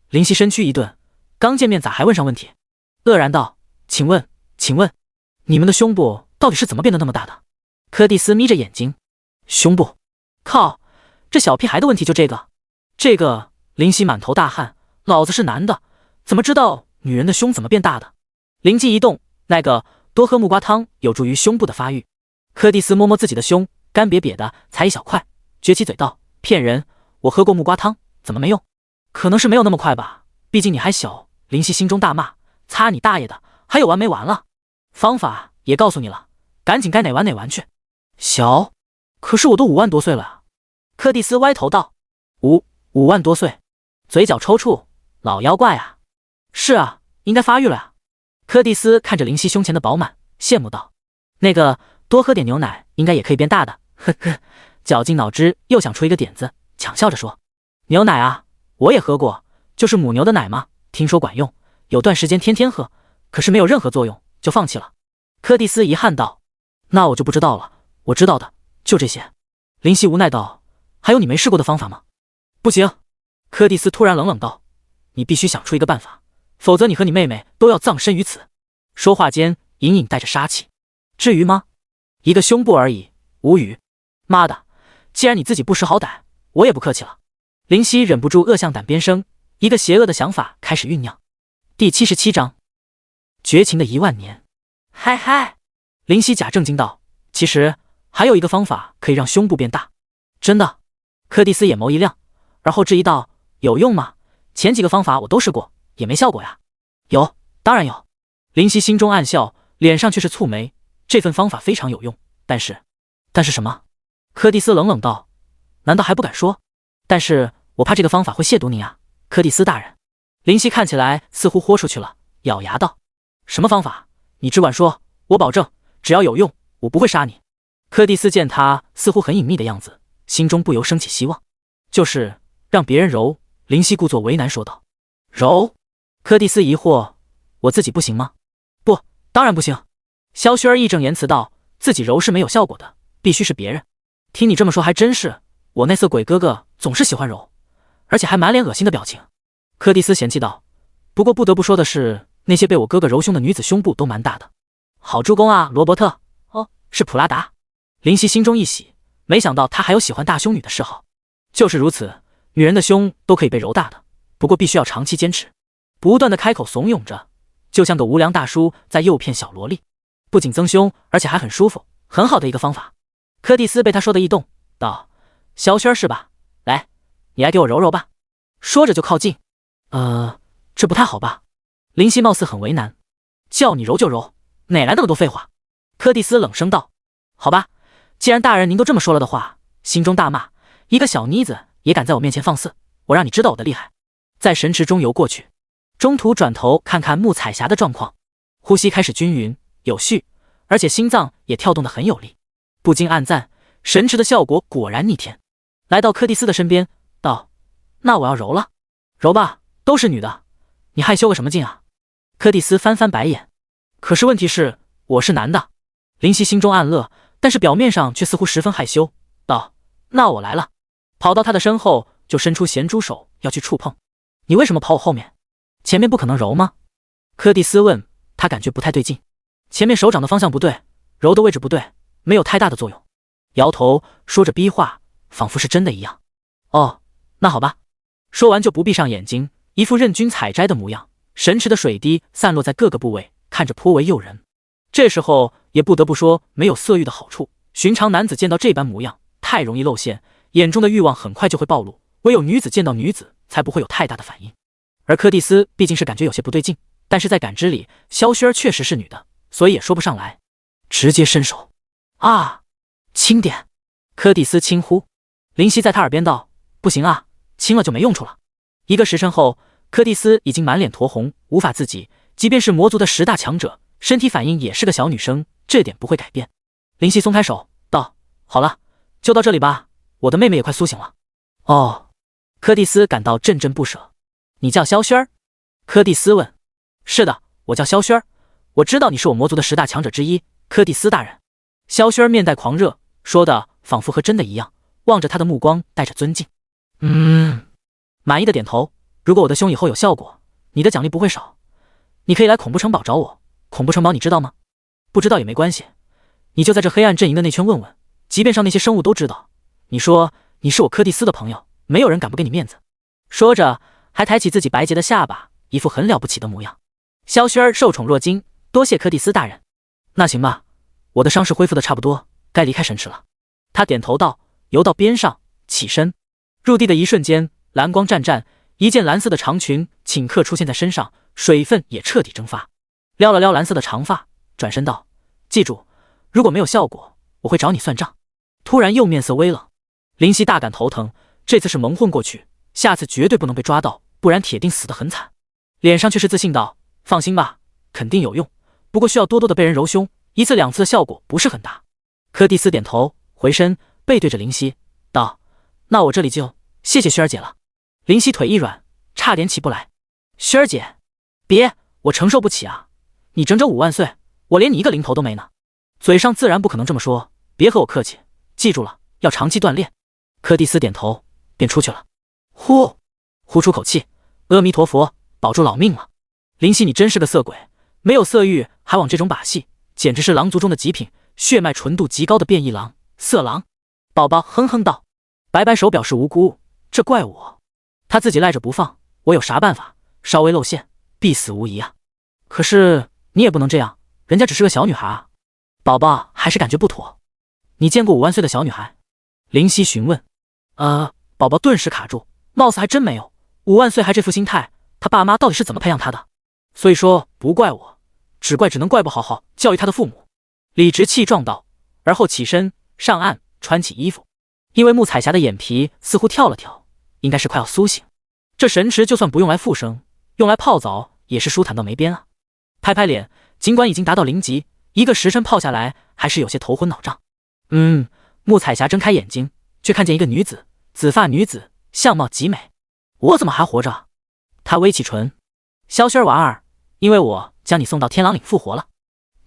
A: 林夕身躯一顿，刚见面咋还问上问题？愕然道，请问你们的胸部到底是怎么变得那么大的？柯蒂斯眯着眼睛，胸部？靠，这小屁孩的问题就这个林夕满头大汗，老子是男的，怎么知道女人的胸怎么变大的？灵机一动，那个多喝木瓜汤有助于胸部的发育。柯蒂斯摸摸自己的胸，干瘪瘪的才一小块，撅起嘴道，骗人，我喝过木瓜汤，怎么没用？可能是没有那么快吧，毕竟你还小。林夕心中大骂，擦你大爷的，还有完没完了？方法也告诉你了，赶紧该哪玩哪玩去。小，可是我都5万多岁了啊。柯蒂斯歪头道，5万多岁，嘴角抽搐，老妖怪啊。是啊，应该发育了啊。柯蒂斯看着林夕胸前的饱满，羡慕道，那个多喝点牛奶应该也可以变大的。呵呵，绞尽脑汁又想出一个点子，抢笑着说，牛奶啊，我也喝过，就是母牛的奶嘛，听说管用，有段时间天天喝，可是没有任何作用，就放弃了。柯蒂斯遗憾道，那我就不知道了，我知道的就这些。林夕无奈道，还有你没试过的方法吗？不行。柯蒂斯突然冷冷道，你必须想出一个办法，否则你和你妹妹都要葬身于此。说话间隐隐带着杀气。至于吗？一个胸部而已，无语。妈的，既然你自己不识好歹，我也不客气了。林夕忍不住恶向胆边生，一个邪恶的想法开始酝酿。第77章，绝情的1万年。嗨嗨，林夕假正经道，其实还有一个方法可以让胸部变大。真的？柯蒂斯眼眸一亮，而后质疑道，有用吗？前几个方法我都试过，也没效果呀。有，当然有。林夕心中暗笑，脸上却是蹙眉，这份方法非常有用，但是什么？柯蒂斯冷冷道，难道还不敢说？但是我怕这个方法会亵渎您啊，柯蒂斯大人。林夕看起来似乎豁出去了，咬牙道，什么方法？你只管说，我保证只要有用，我不会杀你。柯蒂斯见他似乎很隐秘的样子，心中不由升起希望。就是让别人揉。林夕故作为难说道。揉？柯蒂斯疑惑，我自己不行吗？不，当然不行。萧薰儿义正言辞道，自己揉是没有效果的，必须是别人。听你这么说还真是，我那色鬼哥哥总是喜欢揉，而且还满脸恶心的表情。柯蒂斯嫌弃道，不过不得不说的是，那些被我哥哥揉胸的女子胸部都蛮大的。好助攻啊，罗伯特。哦，是普拉达。林夕心中一喜，没想到他还有喜欢大胸女的嗜好。就是如此，女人的胸都可以被揉大的，不过必须要长期坚持，不断的开口怂恿着，就像个无良大叔在诱骗小萝莉，不仅增胸，而且还很舒服，很好的一个方法。柯蒂斯被他说的一动，道，萧薰儿是吧？来，你来给我揉揉吧。说着就靠近。这不太好吧？林夕貌似很为难，叫你揉就揉，哪来那么多废话？柯蒂斯冷声道，好吧，既然大人您都这么说了的话，心中大骂，一个小妮子也敢在我面前放肆，我让你知道我的厉害。在神池中游过去，中途转头看看穆彩霞的状况，呼吸开始均匀有序，而且心脏也跳动得很有力，不禁暗赞，神池的效果果然逆天。来到柯蒂斯的身边，道，那我要揉了。揉吧，都是女的，你害羞个什么劲啊？柯蒂斯翻翻白眼。可是问题是，我是男的。林夕心中暗乐，但是表面上却似乎十分害羞，道：那我来了。跑到他的身后，就伸出咸猪手要去触碰。你为什么跑我后面？前面不可能揉吗？柯蒂斯问，他感觉不太对劲。前面手掌的方向不对，揉的位置不对，没有太大的作用。摇头，说着逼话，仿佛是真的一样。哦，那好吧。说完就不闭上眼睛，一副任君采摘的模样，神池的水滴散落在各个部位，看着颇为诱人。这时候也不得不说没有色欲的好处，寻常男子见到这般模样太容易露馅，眼中的欲望很快就会暴露，唯有女子见到女子才不会有太大的反应。而柯蒂斯毕竟是感觉有些不对劲，但是在感知里萧薰儿确实是女的，所以也说不上来，直接伸手。啊，轻点。柯蒂斯轻呼。林夕在他耳边道：不行啊，轻了就没用处了。一个时辰后，柯蒂斯已经满脸酡红，无法自己，即便是魔族的10大强者，身体反应也是个小女生，这点不会改变。林夕松开手道：好了，就到这里吧，我的妹妹也快苏醒了。哦。柯蒂斯感到阵阵不舍。你叫萧薰儿？柯蒂斯问。是的，我叫萧薰儿，我知道你是我魔族的10大强者之一，柯蒂斯大人。萧薰儿面带狂热，说的仿佛和真的一样，望着他的目光带着尊敬。满意的点头。如果我的胸以后有效果，你的奖励不会少。你可以来恐怖城堡找我，恐怖城堡你知道吗？不知道也没关系，你就在这黑暗阵营的那圈问问，即便上那些生物都知道。你说你是我柯蒂斯的朋友，没有人敢不给你面子。说着还抬起自己白洁的下巴，一副很了不起的模样。萧薰儿受宠若惊，多谢柯蒂斯大人。那行吧，我的伤势恢复的差不多，该离开神池了。他点头道，游到边上，起身。入地的一瞬间，蓝光湛湛，一件蓝色的长裙顷刻出现在身上，水分也彻底蒸发。撩了撩蓝色的长发，转身道：记住，如果没有效果，我会找你算账。突然又面色微冷。林夕大感头疼，这次是蒙混过去，下次绝对不能被抓到，不然铁定死得很惨。脸上却是自信道：放心吧，肯定有用，不过需要多多的被人揉胸，1次2次的效果不是很大。柯蒂斯点头，回身背对着林夕道：那我这里就谢谢薰儿姐了。林夕腿一软，差点起不来。薰儿姐，别，我承受不起啊，你整整5万岁，我连你一个零头都没呢。嘴上自然不可能这么说，别和我客气，记住了，要长期锻炼。柯蒂斯点头，便出去了。呼出口气，阿弥陀佛，保住老命了。林夕你真是个色鬼，没有色欲还往这种把戏，简直是狼族中的极品，血脉纯度极高的变异狼，色狼。宝宝哼哼道，摆摆手表示无辜，这怪我，他自己赖着不放，我有啥办法？稍微露馅，必死无疑啊。可是你也不能这样，人家只是个小女孩啊。宝宝还是感觉不妥。你见过5万岁的小女孩？林夕询问。宝宝顿时卡住，貌似还真没有。5万岁还这副心态，他爸妈到底是怎么培养他的？所以说不怪我，只能怪不好好教育他的父母。理直气壮道，而后起身上岸穿起衣服。因为穆彩霞的眼皮似乎跳了跳，应该是快要苏醒。这神池就算不用来复生，用来泡澡也是舒坦到没边啊。拍拍脸，尽管已经达到0级，1个时辰泡下来还是有些头昏脑胀。穆彩霞睁开眼睛，却看见一个女子，紫发女子，相貌极美。我怎么还活着？她微起唇。萧薰儿娃儿，因为我将你送到天狼岭复活了。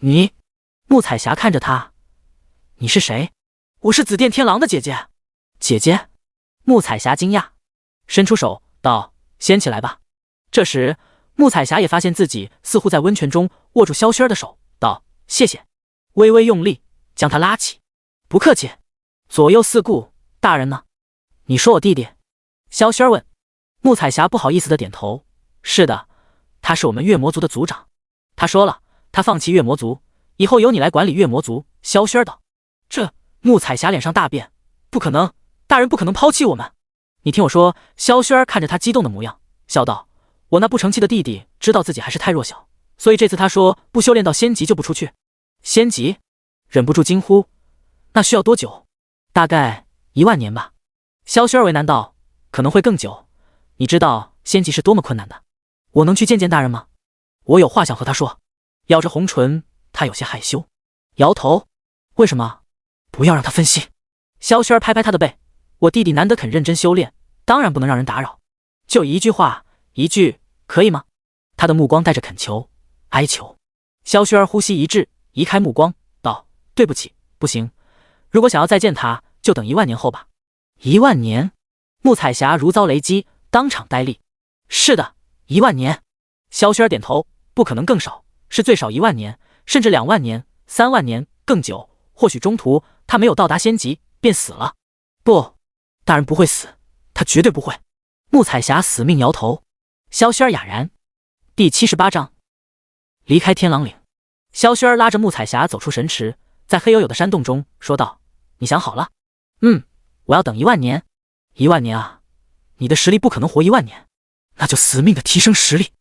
A: 你？穆彩霞看着他，你是谁？我是紫电天狼的姐姐。姐姐？穆彩霞惊讶，伸出手道：掀起来吧。这时穆彩霞也发现自己似乎在温泉中握住萧薰儿的手，道：谢谢。微微用力将她拉起。不客气。左右四顾，大人呢？你说我弟弟？萧薰儿问。穆彩霞不好意思的点头，是的，他是我们月魔族的族长。他说了，他放弃月魔族，以后由你来管理月魔族。萧薰儿道。这穆彩霞脸上大变，不可能，大人不可能抛弃我们。你听我说。萧薰儿看着他激动的模样，笑道：我那不成器的弟弟知道自己还是太弱小，所以这次他说不修炼到仙级就不出去。仙级？忍不住惊呼，那需要多久？大概1万年吧。萧薰儿为难道可能会更久，你知道仙级是多么困难的。我能去见见大人吗？我有话想和他说。咬着红唇，他有些害羞，摇头。为什么？不要让他分心。萧薰儿拍拍他的背，我弟弟难得肯认真修炼，当然不能让人打扰。就一句话，一句可以吗？他的目光带着恳求、哀求。萧薰儿呼吸一滞，移开目光，道：“对不起，不行。如果想要再见他，就等1万年后吧。”1万年？穆彩霞如遭雷击，当场呆立。是的，1万年。萧薰儿点头，不可能更少，是最少1万年，甚至2万年、3万年，更久。或许中途他没有到达仙级，便死了。不，大人不会死，他绝对不会。穆彩霞死命摇头。萧薰儿哑然。第78章，离开天狼岭。萧薰儿拉着穆彩霞走出神池，在黑黝黝的山洞中说道：“你想好了？”“我要等1万年。”“1万年啊？你的实力不可能活1万年，那就死命的提升实力。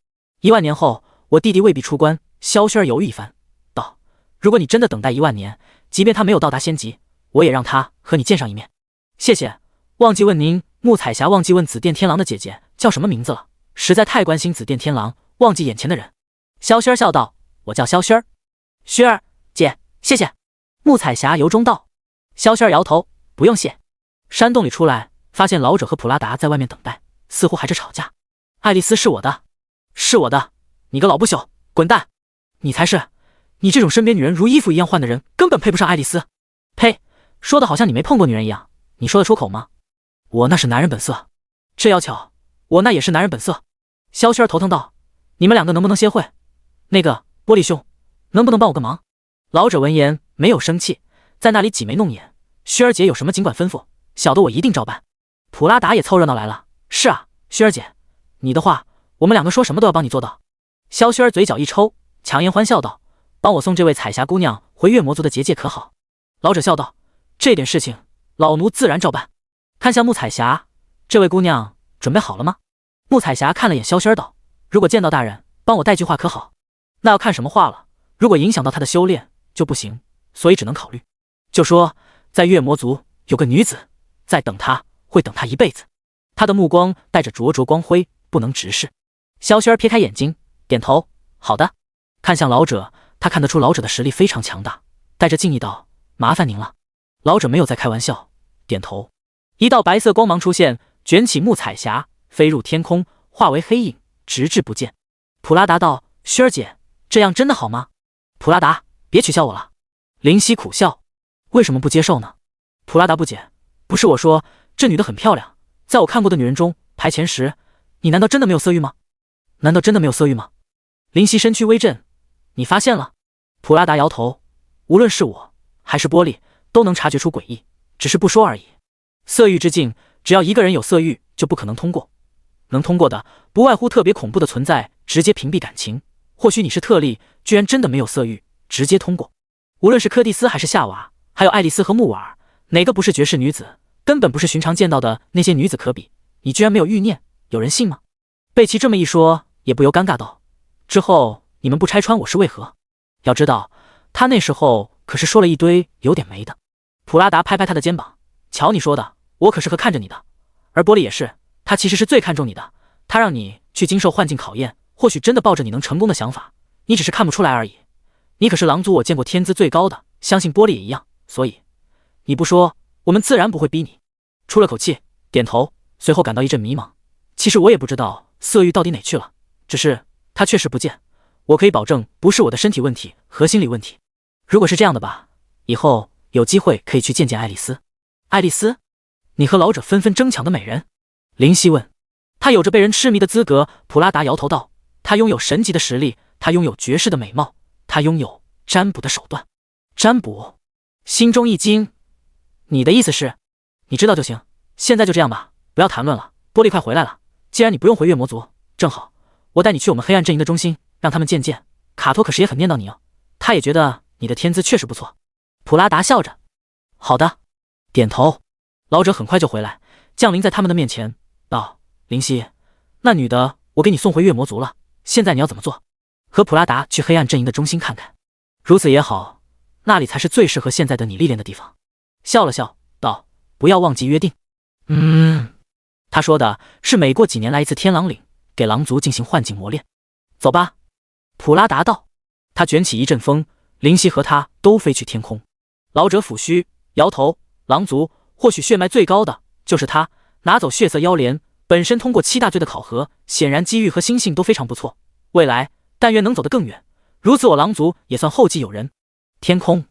A: 1万年后，我弟弟未必出关。”萧薰儿犹豫一番，道：“如果你真的等待1万年，即便他没有到达仙级，我也让他和你见上一面。”“谢谢。忘记问您。”穆彩霞忘记问紫电天狼的姐姐叫什么名字了，实在太关心紫电天狼，忘记眼前的人。萧薰儿笑道：“我叫萧薰儿。”“薰儿姐，谢谢。”穆彩霞由衷道。萧薰儿摇头：“不用谢。”山洞里出来，发现老者和普拉达在外面等待，似乎还在吵架。“爱丽丝是我的，是我的，你个老不朽，滚蛋！你才是，你这种身边女人如衣服一样换的人，根本配不上爱丽丝。”“呸，说的好像你没碰过女人一样，你说得出口吗？”“我那是男人本色。”“这要巧，我那也是男人本色。”萧薰儿头疼道：“你们两个能不能歇会？那个玻璃兄，能不能帮我个忙？”老者闻言没有生气，在那里挤眉弄眼。“薰儿姐有什么尽管吩咐，小的我一定照办。”普拉达也凑热闹来了：“是啊，薰儿姐，你的话我们两个说什么都要帮你做到。”萧薰儿嘴角一抽，强颜欢笑道：“帮我送这位彩霞姑娘回月魔族的结界可好？”老者笑道：“这点事情老奴自然照办。”看向穆彩霞：“这位姑娘准备好了吗？”穆彩霞看了眼萧薰儿道：“如果见到大人，帮我带句话可好？”“那要看什么话了，如果影响到她的修炼就不行，所以只能考虑。就说在月魔族有个女子在等他，会等他一辈子。”他的目光带着灼灼光辉，不能直视。萧薰儿撇开眼睛，点头：“好的。”看向老者，他看得出老者的实力非常强大，带着敬意道：“麻烦您了。”老者没有在开玩笑，点头。一道白色光芒出现，卷起穆彩霞，飞入天空，化为黑影，直至不见。普拉达道：“薰儿姐，这样真的好吗？”“普拉达，别取笑我了。”灵犀苦笑：“为什么不接受呢？”普拉达不解：“不是我说，这女的很漂亮，在我看过的女人中排前10，你难道真的没有色欲吗？”“难道真的没有色欲吗？”灵犀身躯微震：“你发现了？”普拉达摇头：“无论是我还是玻璃，都能察觉出诡异，只是不说而已。色欲之境，只要一个人有色欲，就不可能通过。能通过的，不外乎特别恐怖的存在，直接屏蔽感情。或许你是特例，居然真的没有色欲，直接通过。无论是柯蒂斯还是夏娃，还有爱丽丝和穆瓦尔，哪个不是绝世女子？根本不是寻常见到的那些女子可比。你居然没有欲念，有人信吗？”贝奇这么一说，也不由尴尬道：“之后你们不拆穿我是为何？要知道，他那时候可是说了一堆有点没的。”普拉达拍拍他的肩膀：“瞧你说的，我可是和看着你的。而玻璃也是，他其实是最看重你的，他让你去经受幻境考验，或许真的抱着你能成功的想法，你只是看不出来而已。你可是狼族我见过天资最高的，相信玻璃也一样，所以你不说，我们自然不会逼你。”出了口气，点头，随后感到一阵迷茫。其实我也不知道色欲到底哪去了，只是他确实不见，我可以保证不是我的身体问题和心理问题。如果是这样的吧，以后有机会可以去见见爱丽丝。爱丽丝？你和老者纷纷争抢的美人？灵犀问。她有着被人痴迷的资格。普拉达摇头道：“她拥有神级的实力，她拥有绝世的美貌，她拥有占卜的手段。”占卜？心中一惊。你的意思是？你知道就行，现在就这样吧，不要谈论了。玻璃快回来了，既然你不用回月魔族，正好我带你去我们黑暗阵营的中心，让他们见见。卡托可是也很念叨你哦，他也觉得你的天资确实不错。普拉达笑着：“好的。”点头。老者很快就回来，降临在他们的面前，道：“灵犀，那女的我给你送回月魔族了，现在你要怎么做？”“和普拉达去黑暗阵营的中心看看。”“如此也好，那里才是最适合现在的你历练的地方。”笑了笑，道：“不要忘记约定。”他说的是每过几年来一次天狼岭，给狼族进行幻境磨练。走吧。普拉达道。他卷起一阵风，灵犀和他都飞去天空。老者抚须摇头：“狼族或许血脉最高的就是他，拿走血色妖莲，本身通过7大罪的考核，显然机遇和心性都非常不错，未来但愿能走得更远。如此我狼族也算后继有人。天空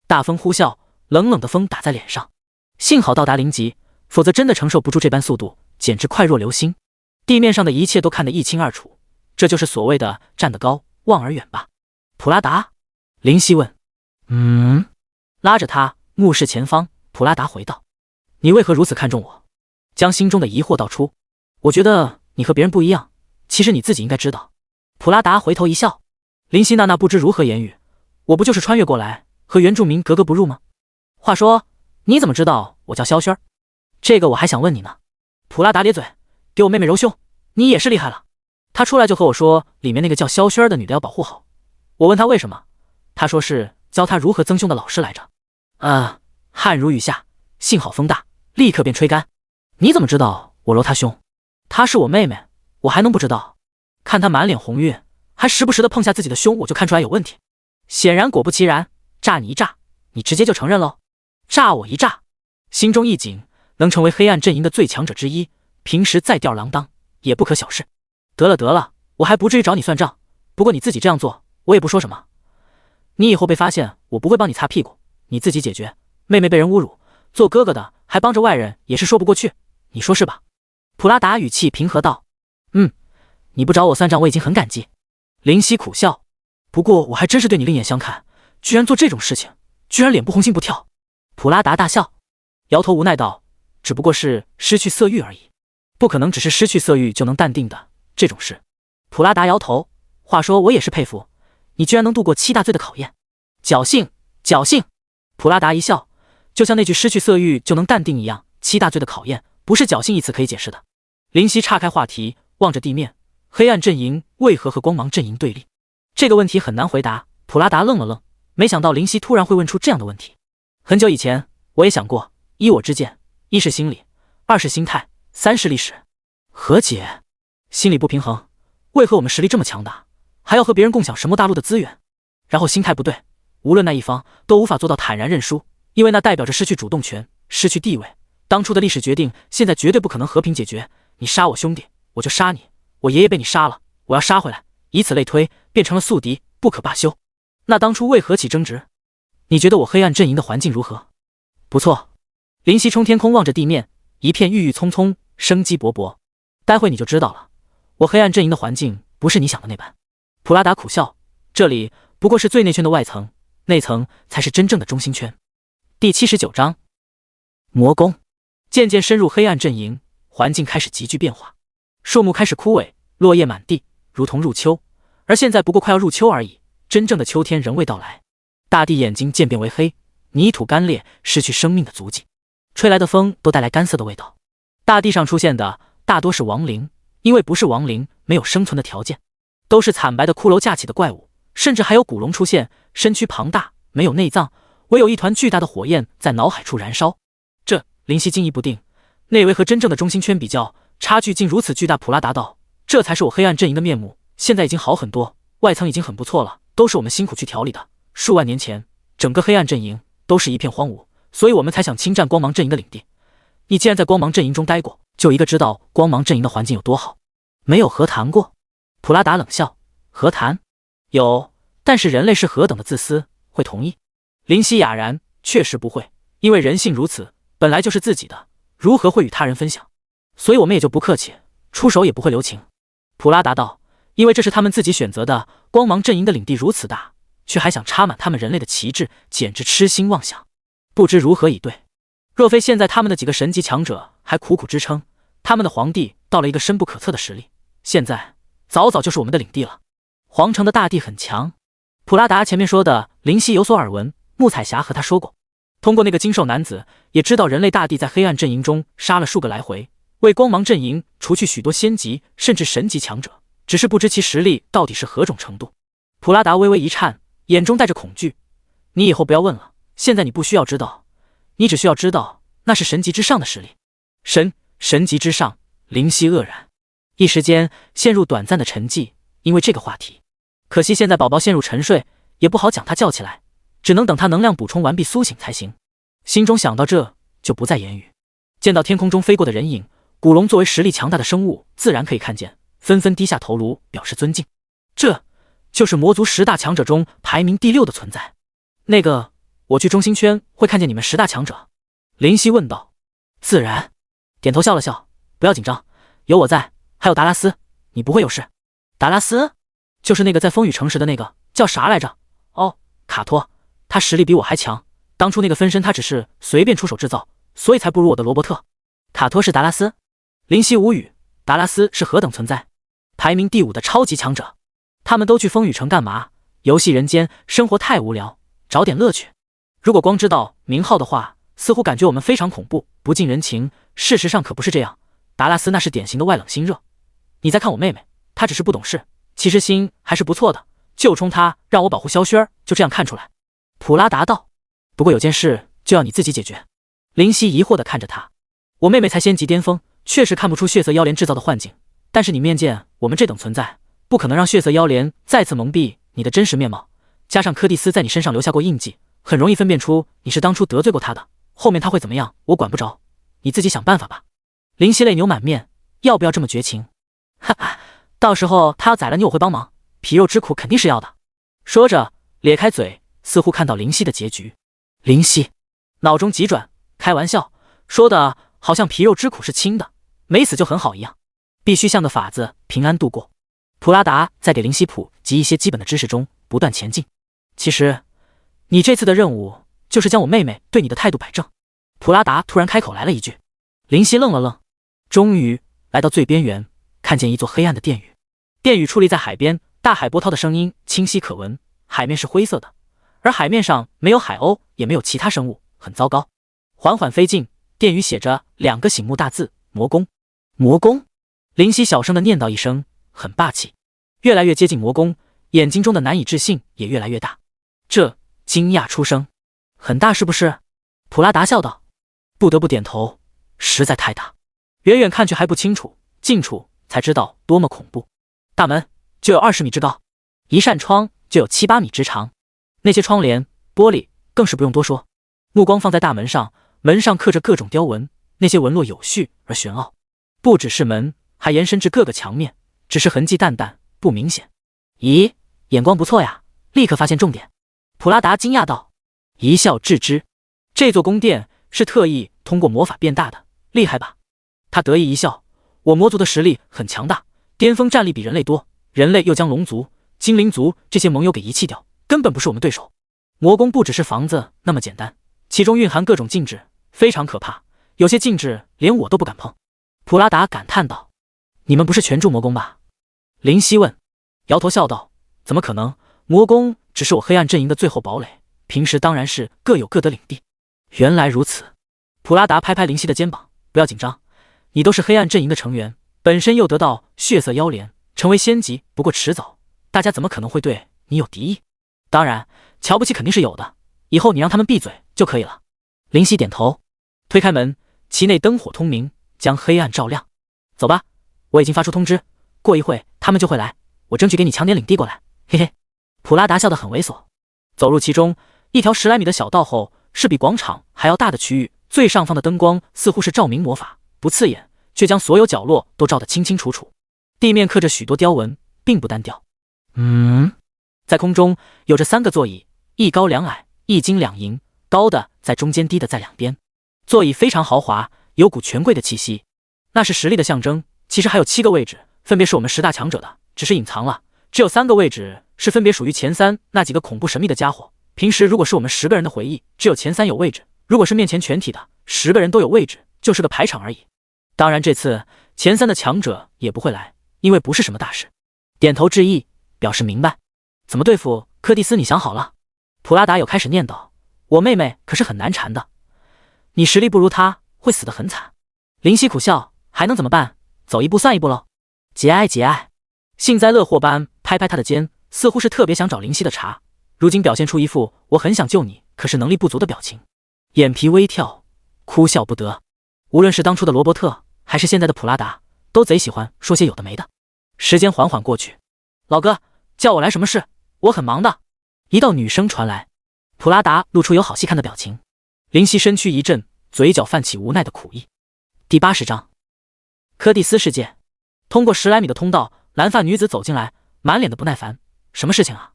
A: 大风呼啸，冷冷的风打在脸上，幸好到达0级，否则真的承受不住这般速度，简直快若流星。地面上的一切都看得一清二楚，这就是所谓的站得高望而远吧。普拉达，林夕问。拉着他目视前方，普拉达回道：你为何如此看重我？将心中的疑惑道出。我觉得你和别人不一样，其实你自己应该知道。普拉达回头一笑。林夕娜娜不知如何言语，我不就是穿越过来和原住民格格不入吗？话说你怎么知道我叫萧轩？这个我还想问你呢。普拉达咧嘴，给我妹妹揉胸，你也是厉害了。她出来就和我说里面那个叫萧轩的女的要保护好，我问她为什么，她说是教她如何增胸的老师来着。汗如雨下，幸好风大，立刻便吹干。你怎么知道我揉她胸？她是我妹妹，我还能不知道？看她满脸红晕，还时不时的碰下自己的胸，我就看出来有问题。显然果不其然，炸你一炸，你直接就承认喽？炸我一炸，心中一紧，能成为黑暗阵营的最强者之一，平时再吊儿郎当也不可小视。得了，我还不至于找你算账，不过你自己这样做，我也不说什么。你以后被发现，我不会帮你擦屁股，你自己解决。妹妹被人侮辱，做哥哥的还帮着外人，也是说不过去，你说是吧？普拉达语气平和道：你不找我算账，我已经很感激。林夕苦笑，不过我还真是对你另眼相看，居然做这种事情，居然脸不红心不跳。普拉达大笑，摇头无奈道：只不过是失去色欲而已，不可能只是失去色欲就能淡定的这种事。普拉达摇头，话说我也是佩服，你居然能度过7大罪的考验。侥幸。普拉达一笑，就像那句失去色欲就能淡定一样，7大罪的考验不是侥幸一词可以解释的。林夕岔开话题，望着地面，黑暗阵营为何和光芒阵营对立？这个问题很难回答。普拉达愣了愣，没想到林夕突然会问出这样的问题。很久以前我也想过，依我之见，一是心理，2是心态，3是历史。何解？心理不平衡，为何我们实力这么强大，还要和别人共享神魔大陆的资源？然后心态不对，无论那一方都无法做到坦然认输，因为那代表着失去主动权，失去地位。当初的历史决定，现在绝对不可能和平解决。你杀我兄弟，我就杀你；我爷爷被你杀了，我要杀回来，以此类推，变成了宿敌，不可罢休。那当初为何起争执？你觉得我黑暗阵营的环境如何？不错。林夕冲天空望着地面，一片郁郁葱葱，生机勃勃。待会你就知道了，我黑暗阵营的环境不是你想的那般。普拉达苦笑，这里不过是最内圈的外层，内层才是真正的中心圈。第79章魔宫。渐渐深入黑暗阵营，环境开始急剧变化，树木开始枯萎，落叶满地，如同入秋。而现在不过快要入秋而已，真正的秋天仍未到来。大地眼睛渐变为黑，泥土干裂，失去生命的足迹，吹来的风都带来干涩的味道。大地上出现的大多是亡灵，因为不是亡灵，没有生存的条件，都是惨白的骷髅架起的怪物，甚至还有古龙出现，身躯庞大，没有内脏，唯有一团巨大的火焰在脑海处燃烧。这林夕惊疑不定，内围和真正的中心圈比较，差距竟如此巨大。普拉达道：这才是我黑暗阵营的面目，现在已经好很多，外层已经很不错了，都是我们辛苦去调理的。数万年前，整个黑暗阵营都是一片荒芜，所以我们才想侵占光芒阵营的领地。你既然在光芒阵营中待过，就一个知道光芒阵营的环境有多好。没有和谈过？普拉达冷笑：和谈？有，但是人类是何等的自私，会同意？林夕哑然，确实不会，因为人性如此，本来就是自己的，如何会与他人分享？所以我们也就不客气，出手也不会留情。普拉达道：因为这是他们自己选择的，光芒阵营的领地如此大，却还想插满他们人类的旗帜，简直痴心妄想，不知如何以对。若非现在他们的几个神级强者还苦苦支撑，他们的皇帝到了一个深不可测的实力，现在早早就是我们的领地了。皇城的大地很强，普拉达前面说的林夕有所耳闻，穆彩霞和他说过，通过那个精瘦男子也知道人类大帝在黑暗阵营中杀了数个来回，为光芒阵营除去许多仙级甚至神级强者，只是不知其实力到底是何种程度。普拉达微微一颤，眼中带着恐惧：你以后不要问了，现在你不需要知道，你只需要知道那是神级之上的实力。神级之上？林夕愕然，一时间陷入短暂的沉寂。因为这个话题，可惜现在宝宝陷入沉睡，也不好将他叫起来，只能等他能量补充完毕苏醒才行。心中想到这，就不再言语。见到天空中飞过的人影，古龙作为实力强大的生物，自然可以看见，纷纷低下头颅表示尊敬。这就是魔族10大强者中排名第6的存在。那个，我去中心圈会看见你们10大强者？林夕问道。自然。点头笑了笑，不要紧张，有我在，还有达拉斯，你不会有事。达拉斯？就是那个在风雨城时的那个，叫啥来着？哦，卡托，他实力比我还强。当初那个分身他只是随便出手制造，所以才不如我的罗伯特。卡托是达拉斯？林夕无语，达拉斯是何等存在？排名第5的超级强者。他们都去风雨城干嘛？游戏人间，生活太无聊，找点乐趣。如果光知道名号的话，似乎感觉我们非常恐怖，不近人情。事实上可不是这样，达拉斯那是典型的外冷心热。你再看我妹妹，她只是不懂事，其实心还是不错的，就冲她让我保护萧轩儿，就这样看出来。普拉达道。不过有件事就要你自己解决。林夕疑惑地看着他。我妹妹才仙级巅峰，确实看不出血色妖莲制造的幻境，但是你面见我们这等存在，不可能让血色妖莲再次蒙蔽你的真实面貌，加上柯蒂斯在你身上留下过印记，很容易分辨出你是当初得罪过他的，后面他会怎么样我管不着，你自己想办法吧。林夕泪流满面，要不要这么绝情？哈哈，到时候他要宰了你我会帮忙，皮肉之苦肯定是要的。说着咧开嘴，似乎看到林夕的结局。林夕脑中急转，开玩笑说的好像皮肉之苦是轻的，没死就很好一样，必须像个法子平安度过。普拉达在给林夕普及一些基本的知识中不断前进。其实你这次的任务就是将我妹妹对你的态度摆正。普拉达突然开口来了一句。林夕愣了愣，终于来到最边缘，看见一座黑暗的殿宇。殿宇矗立在海边，大海波涛的声音清晰可闻，海面是灰色的，而海面上没有海鸥，也没有其他生物，很糟糕。缓缓飞近，殿宇写着2个醒目大字：魔宫。魔宫？林夕小声地念叨一声，很霸气。越来越接近魔宫，眼睛中的难以置信也越来越大。这惊讶出声，很大是不是？普拉达笑道。不得不点头，实在太大，远远看去还不清楚，近处才知道多么恐怖。大门就有20米之高，一扇窗就有7、8米之长，那些窗帘、玻璃更是不用多说。目光放在大门上，门上刻着各种雕纹，那些纹络有序而玄奥，不只是门，还延伸至各个墙面，只是痕迹淡淡，不明显。咦，眼光不错呀，立刻发现重点。普拉达惊讶道，一笑置之。这座宫殿是特意通过魔法变大的，厉害吧？他得意一笑，我魔族的实力很强大，巅峰战力比人类多，人类又将龙族、精灵族这些盟友给遗弃掉，根本不是我们对手。魔宫不只是房子那么简单，其中蕴含各种禁制，非常可怕，有些禁制连我都不敢碰。普拉达感叹道。你们不是全住魔宫吧？林夕问。摇头笑道，怎么可能，魔宫只是我黑暗阵营的最后堡垒，平时当然是各有各的领地。原来如此。普拉达拍拍林夕的肩膀，不要紧张，你都是黑暗阵营的成员，本身又得到血色妖莲，成为仙级不过迟早，大家怎么可能会对你有敌意？当然瞧不起肯定是有的，以后你让他们闭嘴就可以了。林夕点头，推开门，其内灯火通明，将黑暗照亮。走吧，我已经发出通知，过一会他们就会来，我争取给你抢点领地过来，嘿嘿。普拉达笑得很猥琐。走入其中，一条10来米的小道后是比广场还要大的区域，最上方的灯光似乎是照明魔法，不刺眼，却将所有角落都照得清清楚楚。地面刻着许多雕纹，并不单调。在空中有着3个座椅，一高2矮，一金2银，高的在中间，低的在两边。座椅非常豪华，有股权贵的气息，那是实力的象征。其实还有7个位置，分别是我们10大强者的，只是隐藏了。只有3个位置是分别属于前3那几个恐怖神秘的家伙。平时如果是我们10个人的回忆，只有前3有位置，如果是面前全体的10个人都有位置，就是个排场而已。当然这次前3的强者也不会来，因为不是什么大事。点头致意，表示明白。怎么对付柯蒂斯你想好了？普拉达有开始念叨，我妹妹可是很难缠的，你实力不如她会死得很惨。林夕苦笑，还能怎么办？走一步算一步喽。节哀节哀。幸灾乐祸般拍拍他的肩，似乎是特别想找林夕的茬，如今表现出一副我很想救你，可是能力不足的表情，眼皮微跳，哭笑不得。无论是当初的罗伯特还是现在的普拉达，都贼喜欢说些有的没的。时间缓缓过去，老哥叫我来什么事？我很忙的。一道女声传来，普拉达露出有好戏看的表情。林夕身躯一震，嘴角泛起无奈的苦意。第80章。柯蒂斯世界。通过10来米的通道，蓝发女子走进来，满脸的不耐烦。什么事情啊？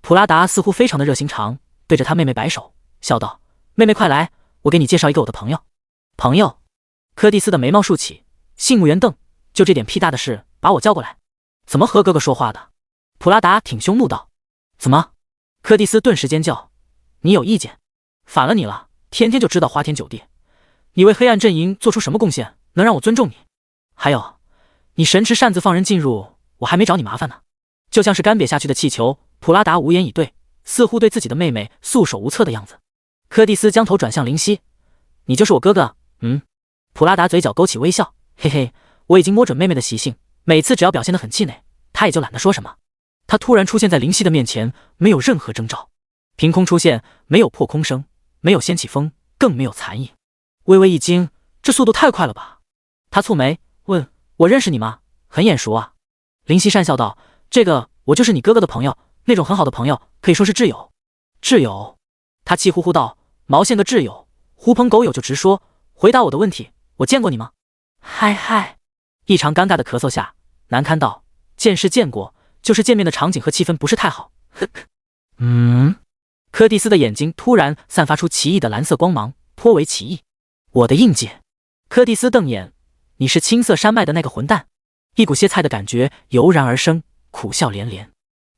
A: 普拉达似乎非常的热心肠，对着他妹妹摆手，笑道：“妹妹快来，我给你介绍一个我的朋友。”朋友？柯蒂斯的眉毛竖起，杏目圆瞪，就这点屁大的事把我叫过来，怎么和哥哥说话的？普拉达挺胸怒道：“怎么？”柯蒂斯顿时尖叫：“你有意见？反了你了！天天就知道花天酒地，你为黑暗阵营做出什么贡献，能让我尊重你？还有，你神持扇子放人进入，我还没找你麻烦呢。”就像是干瘪下去的气球，普拉达无言以对，似乎对自己的妹妹束手无策的样子。柯蒂斯将头转向林夕：“你就是我哥哥？”普拉达嘴角勾起微笑：“嘿嘿，我已经摸准妹妹的习性，每次只要表现得很气馁，她也就懒得说什么。”他突然出现在林夕的面前，没有任何征兆，凭空出现，没有破空声，没有掀起风，更没有残影。微微一惊，这速度太快了吧？他蹙眉问：“我认识你吗？很眼熟啊。”林夕讪笑道：“这个我就是你哥哥的朋友，那种很好的朋友，可以说是挚友。”挚友？他气呼呼道：“毛线个挚友，狐朋狗友就直说，回答我的问题，我见过你吗？”嗨嗨，异常尴尬的咳嗽下，难堪道：“见是见过，就是见面的场景和气氛不是太好。”呵呵。柯蒂斯的眼睛突然散发出奇异的蓝色光芒，颇为奇异。我的印记。柯蒂斯瞪眼：“你是青色山脉的那个混蛋？”一股歇菜的感觉油然而生，苦笑连连。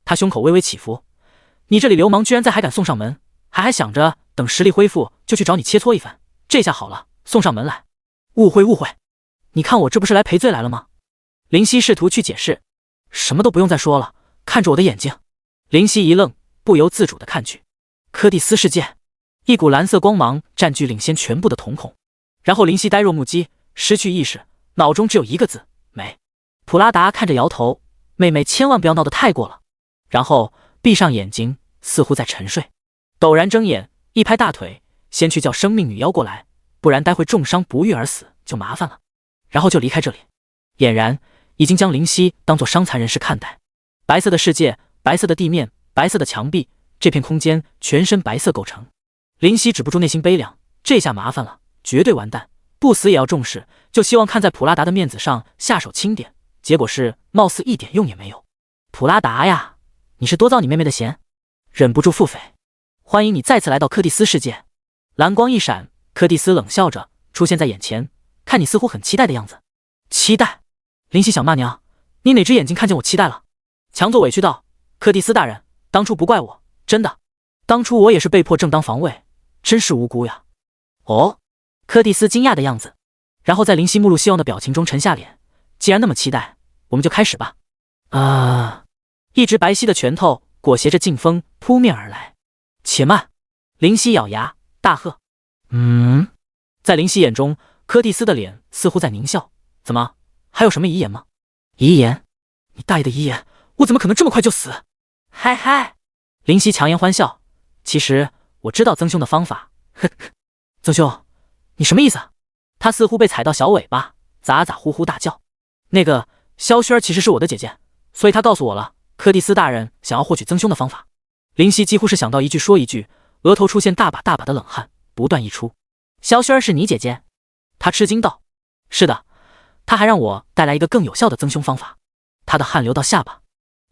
A: 他胸口微微起伏：“你这里流氓居然在还敢送上门，还想着等实力恢复就去找你切磋一番，这下好了，送上门来。误会误会，你看我这不是来赔罪来了吗？”林夕试图去解释：“什么都不用再说了，看着我的眼睛。”林夕一愣，不由自主地看去。柯蒂斯世界，一股蓝色光芒占据领先全部的瞳孔，然后林夕呆若木鸡，失去意识，脑中只有一个字：美。普拉达看着摇头：“妹妹千万不要闹得太过了。”然后闭上眼睛，似乎在沉睡。陡然睁眼，一拍大腿：“先去叫生命女妖过来，不然待会重伤不愈而死就麻烦了。”然后就离开这里。俨然已经将林夕当作伤残人士看待。白色的世界，白色的地面，白色的墙壁，这片空间全身白色构成。林夕止不住内心悲凉，这下麻烦了，绝对完蛋，不死也要重视，就希望看在普拉达的面子上下手轻点，结果是貌似一点用也没有。普拉达呀，你是多遭你妹妹的嫌，忍不住腹诽。欢迎你再次来到柯蒂斯世界。蓝光一闪，柯蒂斯冷笑着出现在眼前，看你似乎很期待的样子。期待？林夕想骂娘，你哪只眼睛看见我期待了？强作委屈道：“柯蒂斯大人，当初不怪我，真的，当初我也是被迫正当防卫，真是无辜呀。”哦，柯蒂斯惊讶的样子，然后在林夕目露希望的表情中沉下脸：“既然那么期待，我们就开始吧。”一只白皙的拳头裹挟着劲风扑面而来。且慢！林夕咬牙大喝：“在林夕眼中，柯蒂斯的脸似乎在狞笑。怎么，还有什么遗言吗？遗言？你大爷的遗言！我怎么可能这么快就死？嗨嗨！林夕强颜欢笑。其实我知道曾兄的方法。呵呵，曾兄，你什么意思？他似乎被踩到小尾巴，咋呼呼大叫。那个萧萱其实是我的姐姐，所以他告诉我了柯蒂斯大人想要获取曾兄的方法。林夕几乎是想到一句说一句，额头出现大把的冷汗，不断溢出。萧萱是你姐姐？他吃惊道：“是的，他还让我带来一个更有效的增凶方法。”他的汗流到下巴，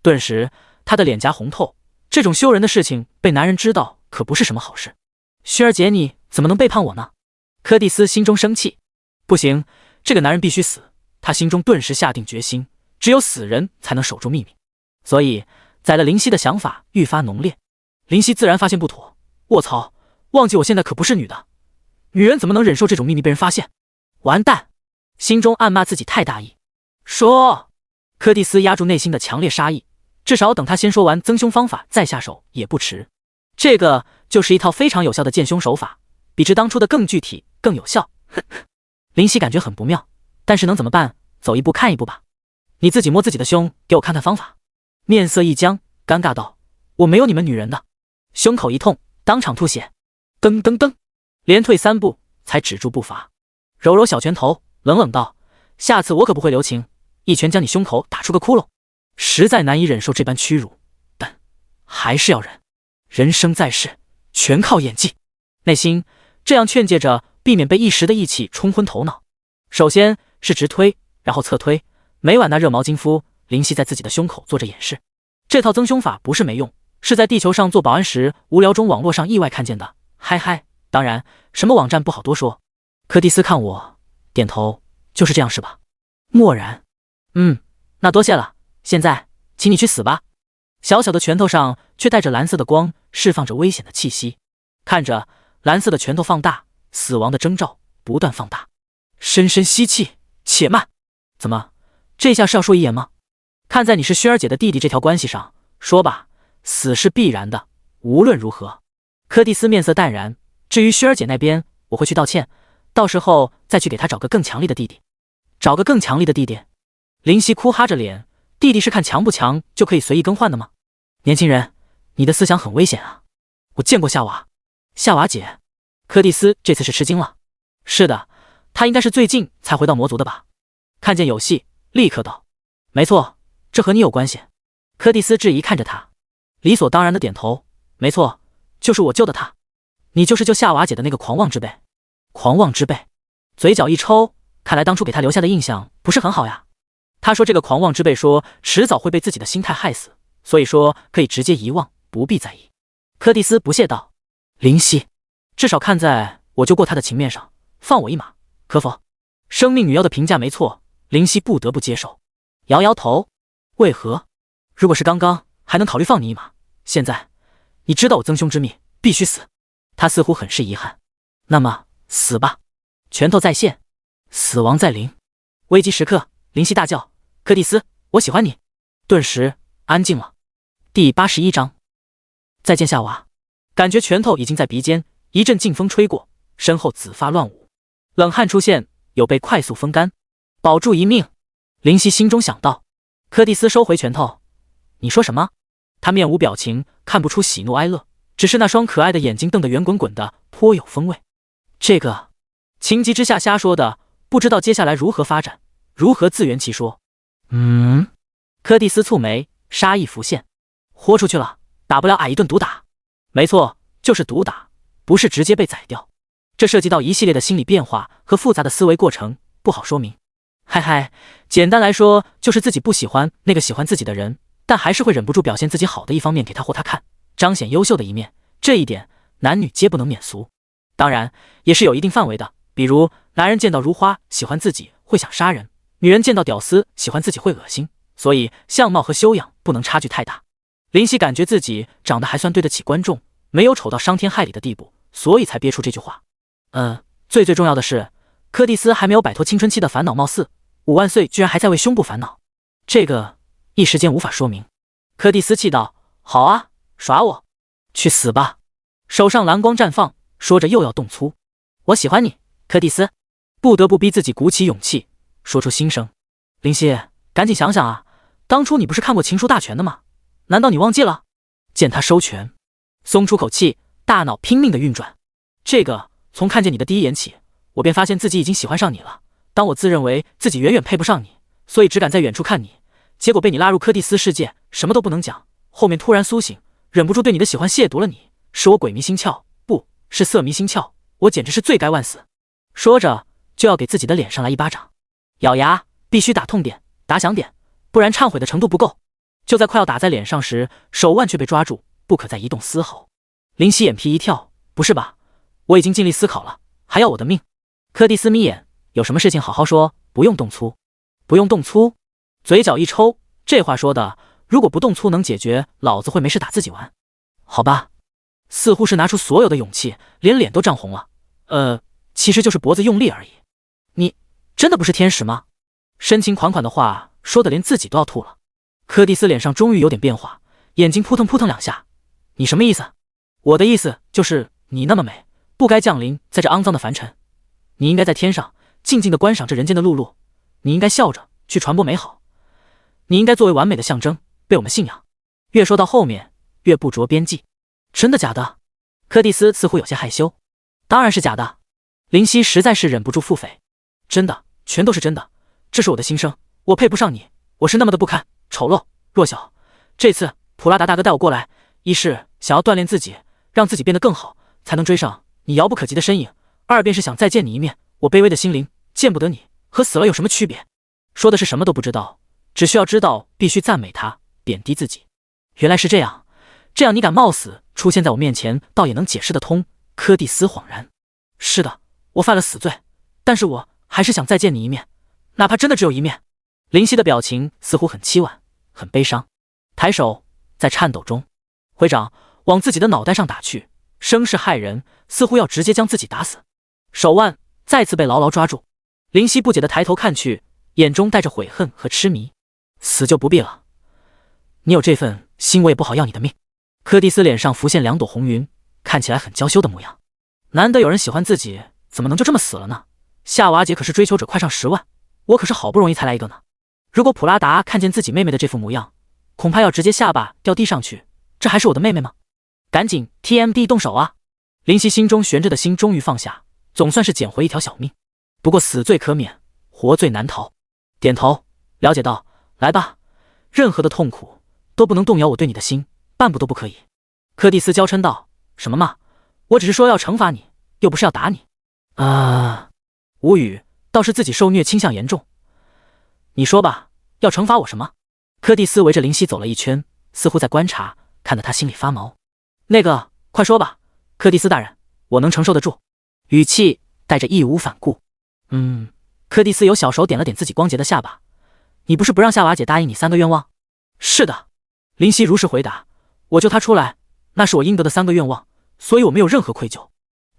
A: 顿时他的脸颊红透。这种羞人的事情被男人知道可不是什么好事。萱儿姐，你怎么能背叛我呢？柯蒂斯心中生气，不行，这个男人必须死。他心中顿时下定决心，只有死人才能守住秘密。所以宰了林夕的想法愈发浓烈。林夕自然发现不妥，卧槽，忘记我现在可不是女的，女人怎么能忍受这种秘密被人发现？完蛋！心中暗骂自己太大意。说！柯蒂斯压住内心的强烈杀意，至少等他先说完增凶方法再下手也不迟。这个就是一套非常有效的见凶手法，比之当初的更具体更有效。林夕感觉很不妙，但是能怎么办？走一步看一步吧。你自己摸自己的胸，给我看看方法。面色一僵，尴尬道：“我没有你们女人的。”胸口一痛，当场吐血。噔噔噔，连退3步才止住步伐，揉揉小拳头，冷冷道：“下次我可不会留情，一拳将你胸口打出个窟窿。”实在难以忍受这般屈辱，但还是要忍。人生在世，全靠演技。内心这样劝诫着，避免被一时的义气冲昏头脑。首先是直推，然后侧推，每晚拿热毛巾敷。林夕在自己的胸口做着演示。这套增胸法不是没用，是在地球上做保安时无聊中网络上意外看见的。嗨嗨，当然，什么网站不好多说。柯蒂斯看我，点头，就是这样是吧？默然。那多谢了。现在，请你去死吧。小小的拳头上却带着蓝色的光，释放着危险的气息。看着蓝色的拳头放大，死亡的征兆不断放大。深深吸气，且慢。怎么，这下是要说遗言吗？看在你是薰儿姐的弟弟这条关系上，说吧，死是必然的，无论如何。柯蒂斯面色淡然，至于薰儿姐那边，我会去道歉，到时候再去给她找个更强力的弟弟。找个更强力的弟弟？林夕哭哈着脸，弟弟是看强不强就可以随意更换的吗？年轻人，你的思想很危险啊。我见过夏娃。夏娃姐？柯蒂斯这次是吃惊了。是的，他应该是最近才回到魔族的吧？看见有戏，立刻道：没错，这和你有关系。柯蒂斯质疑看着他，理所当然的点头，没错，就是我救的他。你就是救夏娃姐的那个狂妄之辈。狂妄之辈？嘴角一抽，看来当初给他留下的印象不是很好呀。他说这个狂妄之辈说迟早会被自己的心态害死，所以说可以直接遗忘，不必在意。柯蒂斯不屑道：林夕，至少看在我救过他的情面上，放我一马，可否？生命女妖的评价没错，林夕不得不接受。摇摇头，为何？如果是刚刚还能考虑放你一马，现在你知道我增凶之秘，必须死。他似乎很是遗憾。那么死吧。拳头再现，死亡在临。危机时刻，林夕大叫：柯蒂斯，我喜欢你。顿时安静了。第81章，再见夏娃。感觉拳头已经在鼻尖，一阵劲风吹过，身后紫发乱舞，冷汗出现，有被快速风干，保住一命。林夕心中想到。柯蒂斯收回拳头，你说什么？他面无表情，看不出喜怒哀乐，只是那双可爱的眼睛瞪得圆滚滚的，颇有风味。这个情急之下瞎说的，不知道接下来如何发展，如何自圆其说。柯蒂斯蹙眉，杀意浮现。豁出去了，打不了矮一顿毒打。没错，就是毒打，不是直接被宰掉。这涉及到一系列的心理变化和复杂的思维过程，不好说明。嗨嗨，简单来说，就是自己不喜欢那个喜欢自己的人，但还是会忍不住表现自己好的一方面给他或他看，彰显优秀的一面。这一点，男女皆不能免俗。当然，也是有一定范围的，比如男人见到如花喜欢自己会想杀人，女人见到屌丝喜欢自己会恶心，所以相貌和修养不能差距太大。林夕感觉自己长得还算对得起观众，没有丑到伤天害理的地步，所以才憋出这句话。最重要的是，柯蒂斯还没有摆脱青春期的烦恼，貌似5万岁居然还在为胸部烦恼，这个一时间无法说明。柯蒂斯气道：好啊，耍我，去死吧。手上蓝光绽放，说着又要动粗。我喜欢你，柯蒂斯。不得不逼自己鼓起勇气说出心声。林夕，赶紧想想啊，当初你不是看过《情书大全》的吗？难道你忘记了？见他收拳，松出口气，大脑拼命的运转。这个从看见你的第一眼起，我便发现自己已经喜欢上你了。当我自认为自己远远配不上你，所以只敢在远处看你，结果被你拉入柯蒂斯世界，什么都不能讲。后面突然苏醒，忍不住对你的喜欢亵渎了你，是我鬼迷心窍，不是色迷心窍，我简直是罪该万死。说着就要给自己的脸上来一巴掌，咬牙必须打痛点，打响点，不然忏悔的程度不够。就在快要打在脸上时，手腕却被抓住，不可再移动丝毫。林夕眼皮一跳，不是吧？我已经尽力思考了，还要我的命？柯蒂斯眯眼，有什么事情好好说，不用动粗。不用动粗？嘴角一抽，这话说的，如果不动粗能解决，老子会没事打自己玩。好吧，似乎是拿出所有的勇气，连脸都涨红了。其实就是脖子用力而已。你真的不是天使吗？深情款款的话说的连自己都要吐了。柯蒂斯脸上终于有点变化，眼睛扑腾扑腾两下。你什么意思？我的意思就是你那么美，不该降临在这肮脏的凡尘。你应该在天上静静地观赏这人间的碌碌，你应该笑着去传播美好，你应该作为完美的象征被我们信仰。越说到后面越不着边际。真的假的？柯蒂斯似乎有些害羞。当然是假的。林夕实在是忍不住腹诽。真的，全都是真的，这是我的心声，我配不上你，我是那么的不堪、丑陋、弱小。这次普拉达大哥带我过来，一是想要锻炼自己，让自己变得更好，才能追上你遥不可及的身影；二便是想再见你一面，我卑微的心灵见不得你，和死了有什么区别？说的是什么都不知道，只需要知道必须赞美他，贬低自己。原来是这样，这样你敢冒死出现在我面前，倒也能解释得通。柯蒂斯恍然，是的，我犯了死罪，但是我还是想再见你一面，哪怕真的只有一面。林夕的表情似乎很凄婉，很悲伤，抬手在颤抖中，挥掌往自己的脑袋上打去，声势骇人，似乎要直接将自己打死。手腕再次被牢牢抓住，林夕不解地抬头看去，眼中带着悔恨和痴迷。死就不必了，你有这份心，我也不好要你的命。柯蒂斯脸上浮现2朵红云，看起来很娇羞的模样。难得有人喜欢自己，怎么能就这么死了呢？夏娃姐可是追求者快上10万，我可是好不容易才来一个呢。如果普拉达看见自己妹妹的这副模样，恐怕要直接下巴掉地上去。这还是我的妹妹吗？赶紧 TMD 动手啊！林夕心中悬着的心终于放下，总算是捡回一条小命。不过死罪可免，活罪难逃。点头，了解到，来吧，任何的痛苦都不能动摇我对你的心，半步都不可以。柯蒂斯娇嗔道：什么嘛，我只是说要惩罚你，又不是要打你。无语，倒是自己受虐倾向严重。你说吧，要惩罚我什么？柯蒂斯围着林夕走了一圈，似乎在观察，看得他心里发毛。那个，快说吧，柯蒂斯大人，我能承受得住。语气带着义无反顾。柯蒂斯有小手点了点自己光洁的下巴。你不是不让夏娃姐答应你3个愿望？是的，林夕如实回答。我救她出来，那是我应得的3个愿望，所以我没有任何愧疚。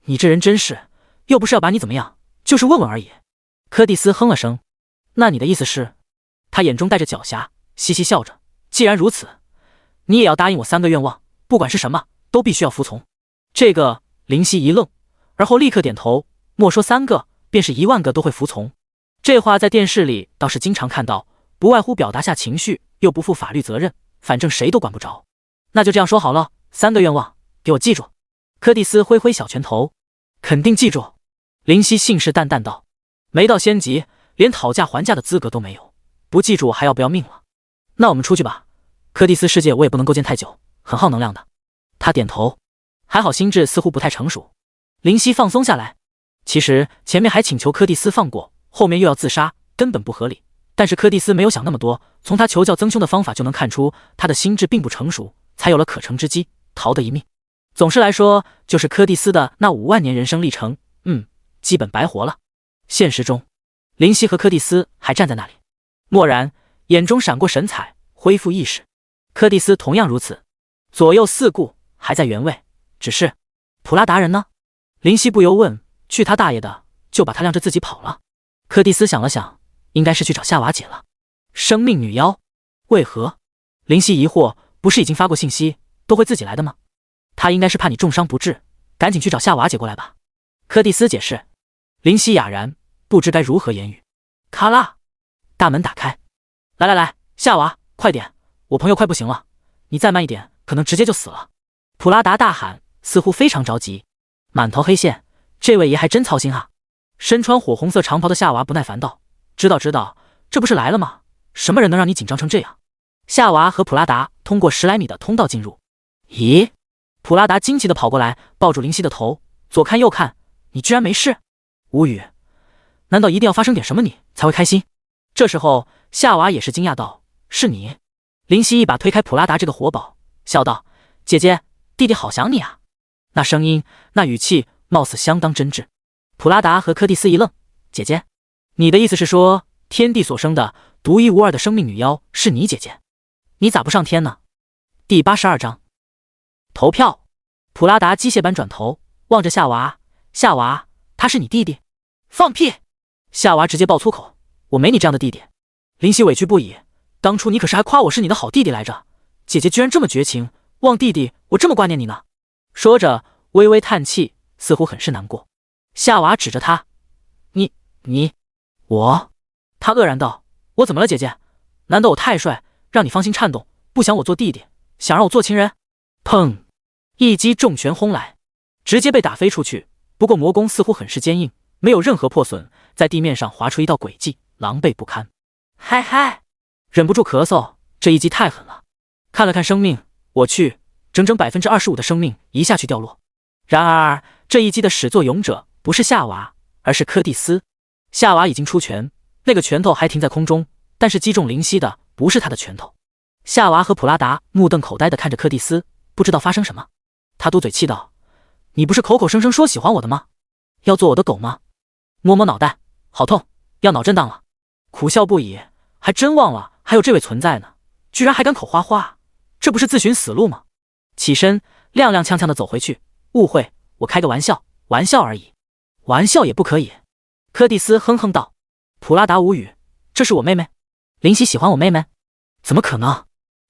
A: 你这人真是，又不是要把你怎么样，就是问问而已。柯蒂斯哼了声。那你的意思是？他眼中带着狡黠，嘻嘻笑着。既然如此，你也要答应我3个愿望，不管是什么，都必须要服从。这个，林夕一愣，而后立刻点头。莫说3个，便是1万个都会服从。这话在电视里倒是经常看到，不外乎表达下情绪，又不负法律责任，反正谁都管不着。那就这样说好了，3个愿望，给我记住。柯蒂斯挥挥小拳头，肯定记住。林夕信誓旦旦道，没到仙级，连讨价还价的资格都没有，不记住还要不要命了？那我们出去吧，柯蒂斯世界我也不能够见太久，很耗能量的。他点头，还好心智似乎不太成熟。林夕放松下来，其实前面还请求柯蒂斯放过，后面又要自杀，根本不合理。但是柯蒂斯没有想那么多，从他求教增凶的方法就能看出他的心智并不成熟，才有了可乘之机，逃得一命。总之来说，就是柯蒂斯的那5万年人生历程，基本白活了。现实中，林夕和柯蒂斯还站在那里，默然，眼中闪过神采，恢复意识。柯蒂斯同样如此，左右四顾，还在原位。只是普拉达人呢？林夕不由问，去他大爷的，就把他晾着自己跑了。柯蒂斯想了想，应该是去找夏娃姐了。生命女妖？为何？林夕疑惑，不是已经发过信息，都会自己来的吗？他应该是怕你重伤不治，赶紧去找夏娃姐过来吧。柯蒂斯解释。林夕哑然，不知该如何言语。咔啦，大门打开。来，夏娃，快点，我朋友快不行了，你再慢一点，可能直接就死了。普拉达大喊，似乎非常着急。满头黑线，这位爷还真操心啊。身穿火红色长袍的夏娃不耐烦道：知道，这不是来了吗？什么人能让你紧张成这样？夏娃和普拉达通过10来米的通道进入。咦？普拉达惊奇地跑过来，抱住林夕的头，左看右看，你居然没事？无语，难道一定要发生点什么你才会开心？这时候夏娃也是惊讶道：是你？林夕一把推开普拉达这个活宝，笑道：姐姐，弟弟好想你啊。那声音，那语气，貌似相当真挚。普拉达和柯蒂斯一愣，姐姐，你的意思是说，天地所生的独一无二的生命女妖是你姐姐？你咋不上天呢？第82章投票。普拉达机械般转头望着夏娃，夏娃，他是你弟弟？放屁！夏娃直接爆粗口，我没你这样的弟弟。林夕委屈不已，当初你可是还夸我是你的好弟弟来着，姐姐居然这么绝情，忘弟弟我这么挂念你呢。说着微微叹气，似乎很是难过。夏娃指着他，我？他愕然道，我怎么了姐姐？难道我太帅，让你芳心颤动，不想我做弟弟，想让我做情人？砰！一击重拳轰来，直接被打飞出去。不过魔弓似乎很是坚硬，没有任何破损，在地面上划出一道轨迹，狼狈不堪。嗨，忍不住咳嗽，这一击太狠了。看了看生命，我去，整整25%的生命一下去掉落。然而这一击的始作俑者不是夏娃，而是柯蒂斯。夏娃已经出拳，那个拳头还停在空中，但是击中灵犀的不是他的拳头。夏娃和普拉达目瞪口呆地看着柯蒂斯，不知道发生什么。他嘟嘴气道：“你不是口口声声说喜欢我的吗？要做我的狗吗？”摸摸脑袋，好痛，要脑震荡了。苦笑不已，还真忘了还有这位存在呢，居然还敢口花花，这不是自寻死路吗？起身踉踉跄跄地走回去，误会，我开个玩笑，玩笑而已。玩笑也不可以。柯蒂斯哼哼道。普拉达无语，这是我妹妹？灵犀喜欢我妹妹？怎么可能？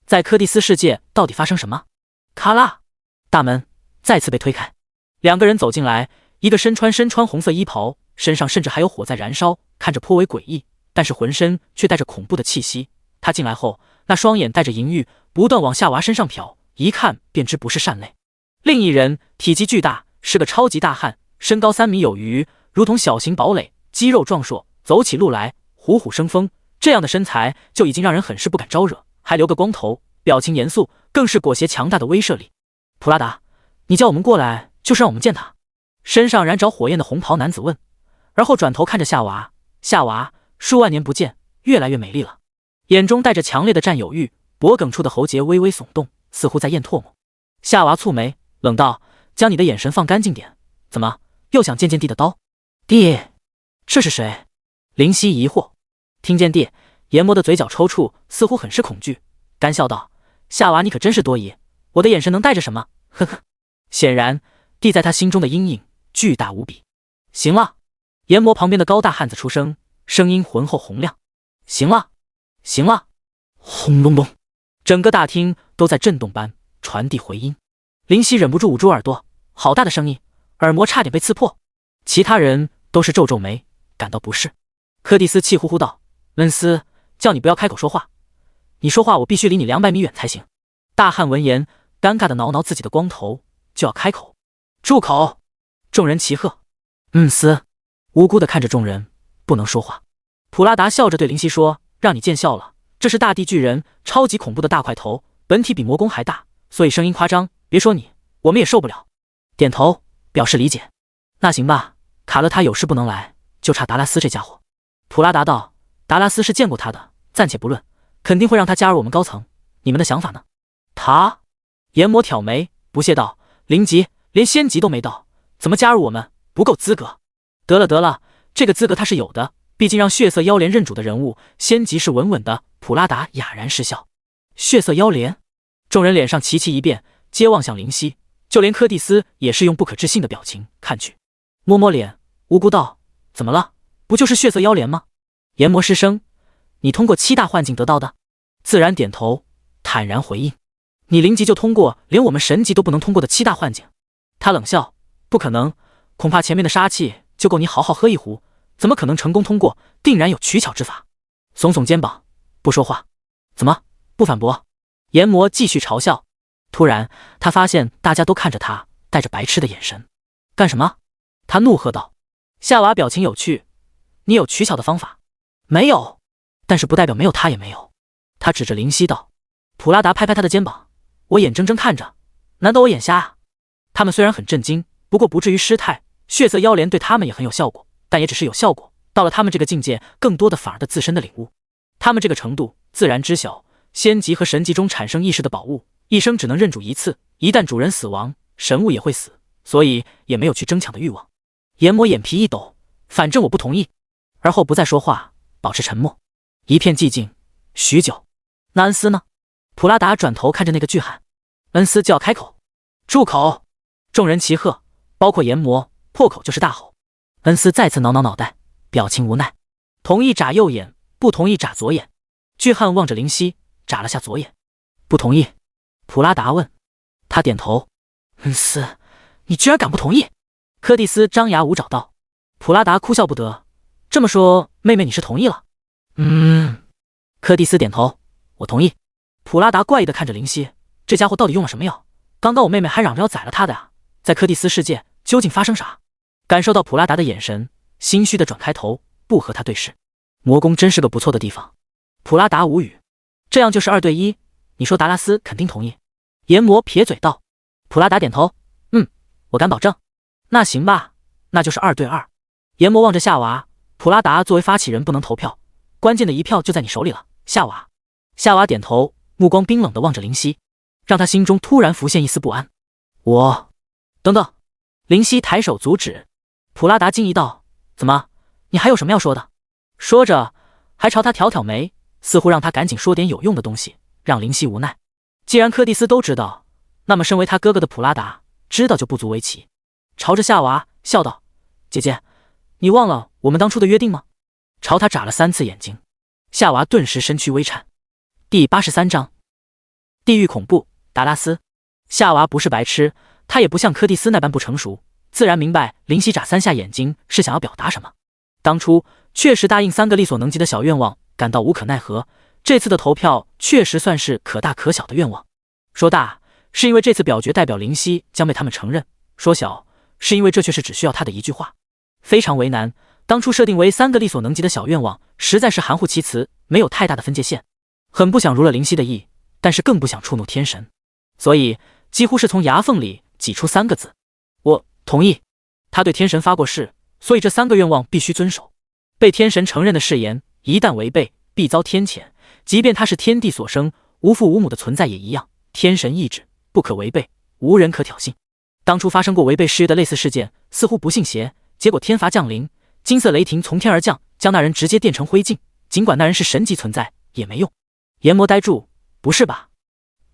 A: 在柯蒂斯世界到底发生什么？咔啦，大门再次被推开，两个人走进来，一个身穿红色衣袍，身上甚至还有火在燃烧，看着颇为诡异，但是浑身却带着恐怖的气息。他进来后，那双眼带着淫欲，不断往夏娃身上瞟，一看便知不是善类。另一人体积巨大，是个超级大汉，身高3米有余，如同小型堡垒，肌肉壮硕，走起路来虎虎生风。这样的身材就已经让人很是不敢招惹，还留个光头，表情严肃，更是裹挟强大的威慑力。普拉达，你叫我们过来就是让我们见他？身上燃着火焰的红袍男子问，而后转头看着夏娃。夏娃数万年不见，越来越美丽了，眼中带着强烈的占有欲，脖颈处的喉结微微耸动，似乎在咽唾沫。夏娃蹙眉冷道：“将你的眼神放干净点，怎么又想见见地的刀？”地，这是谁？灵犀疑惑。听见地，研磨的嘴角抽搐，似乎很是恐惧，干笑道：“夏娃，你可真是多疑，我的眼神能带着什么？呵呵。”显然，地在他心中的阴影巨大无比。行了，研磨旁边的高大汉子出声，声音浑厚洪亮：“行了，行了。”轰隆隆，整个大厅都在震动般传递回音。灵犀忍不住捂住耳朵，好大的声音，耳膜差点被刺破。其他人都是皱皱眉，感到不适。柯蒂斯气呼呼道：“恩斯，叫你不要开口说话，你说话我必须离你200米远才行。”大汉闻言，尴尬地挠挠自己的光头，就要开口。住口！众人齐喝。恩斯无辜地看着众人，不能说话。普拉达笑着对灵犀说：“让你见笑了，这是大地巨人，超级恐怖的大块头，本体比魔宫还大，所以声音夸张，别说你，我们也受不了。”点头表示理解。那行吧，卡勒他有事不能来，就差达拉斯这家伙。普拉达道：“达拉斯是见过他的，暂且不论，肯定会让他加入我们高层。你们的想法呢？”他研磨挑眉，不屑道：“灵级连仙级都没到，怎么加入我们？不够资格。”得了得了，这个资格他是有的，毕竟让血色妖莲认主的人物，仙级是稳稳的。普拉达哑然失笑。血色妖莲？众人脸上齐齐一变，皆望向灵犀，就连柯蒂斯也是用不可置信的表情看去，摸摸脸，无辜道：“怎么了？不就是血色妖莲吗？”研磨失声：“你通过7大幻境得到的？”自然点头，坦然回应：“你灵级就通过连我们神级都不能通过的7大幻境。”他冷笑：“不可能，恐怕前面的杀气就够你好好喝一壶，怎么可能成功通过？定然有取巧之法。”耸耸肩膀，不说话。怎么不反驳？研磨继续嘲笑。突然，他发现大家都看着他，带着白痴的眼神。干什么？他怒喝道。夏娃表情有趣：“你有取巧的方法？”没有，但是不代表没有他也没有。他指着灵犀道。普拉达拍拍他的肩膀：“我眼睁睁看着，难道我眼瞎啊？”他们虽然很震惊，不过不至于失态。血色妖莲对他们也很有效果，但也只是有效果。到了他们这个境界，更多的反而的自身的领悟。他们这个程度自然知晓，仙级和神级中产生意识的宝物，一生只能认主一次，一旦主人死亡，神物也会死，所以也没有去争抢的欲望。研磨眼皮一抖：“反正我不同意。”而后不再说话，保持沉默。一片寂静，许久。那恩斯呢？普拉达转头看着那个巨汉。恩斯就要开口。住口！众人齐喝，包括研磨，破口就是大吼。恩斯再次挠挠脑袋，表情无奈，同意眨右眼，不同意眨左眼。巨汉望着灵犀，眨了下左眼。不同意？普拉达问。他点头。恩斯，你居然敢不同意？柯蒂斯张牙舞爪道。普拉达哭笑不得。这么说，妹妹你是同意了？柯蒂斯点头，我同意。普拉达怪异的看着灵犀，这家伙到底用了什么药？刚刚我妹妹还嚷着要宰了他的啊，在柯蒂斯世界究竟发生啥？感受到普拉达的眼神，心虚的转开头，不和他对视。魔宫真是个不错的地方。普拉达无语。这样就是2对1，你说达拉斯肯定同意。研磨撇嘴道。普拉达点头，我敢保证。那行吧，那就是2对2。研磨望着夏娃，普拉达作为发起人不能投票，关键的一票就在你手里了，夏娃。夏娃点头，目光冰冷地望着林夕，让他心中突然浮现一丝不安。等等！林夕抬手阻止。普拉达惊疑道：“怎么？你还有什么要说的？”说着，还朝他挑挑眉，似乎让他赶紧说点有用的东西，让林夕无奈。既然柯蒂斯都知道，那么身为他哥哥的普拉达知道就不足为奇，朝着夏娃笑道：“姐姐，你忘了我们当初的约定吗？”朝他眨了3次眼睛。夏娃顿时身躯微颤。第83章，地狱恐怖。达拉斯。夏娃不是白痴，他也不像柯蒂斯那般不成熟，自然明白林夕眨3下眼睛是想要表达什么。当初确实答应3个力所能及的小愿望，感到无可奈何。这次的投票确实算是可大可小的愿望。说大，是因为这次表决代表林夕将被他们承认；说小，是因为这却是只需要他的一句话。非常为难，当初设定为3个力所能及的小愿望，实在是含糊其辞，没有太大的分界线。很不想如了林夕的意，但是更不想触怒天神，所以几乎是从牙缝里挤出3个字：我同意。他对天神发过誓，所以这3个愿望必须遵守。被天神承认的誓言，一旦违背，必遭天谴。即便他是天地所生，无父无母的存在也一样。天神意志不可违背，无人可挑衅。当初发生过违背誓约的类似事件，似乎不信邪，结果天罚降临，金色雷霆从天而降，将那人直接电成灰烬。尽管那人是神级存在，也没用。研磨呆住，不是吧？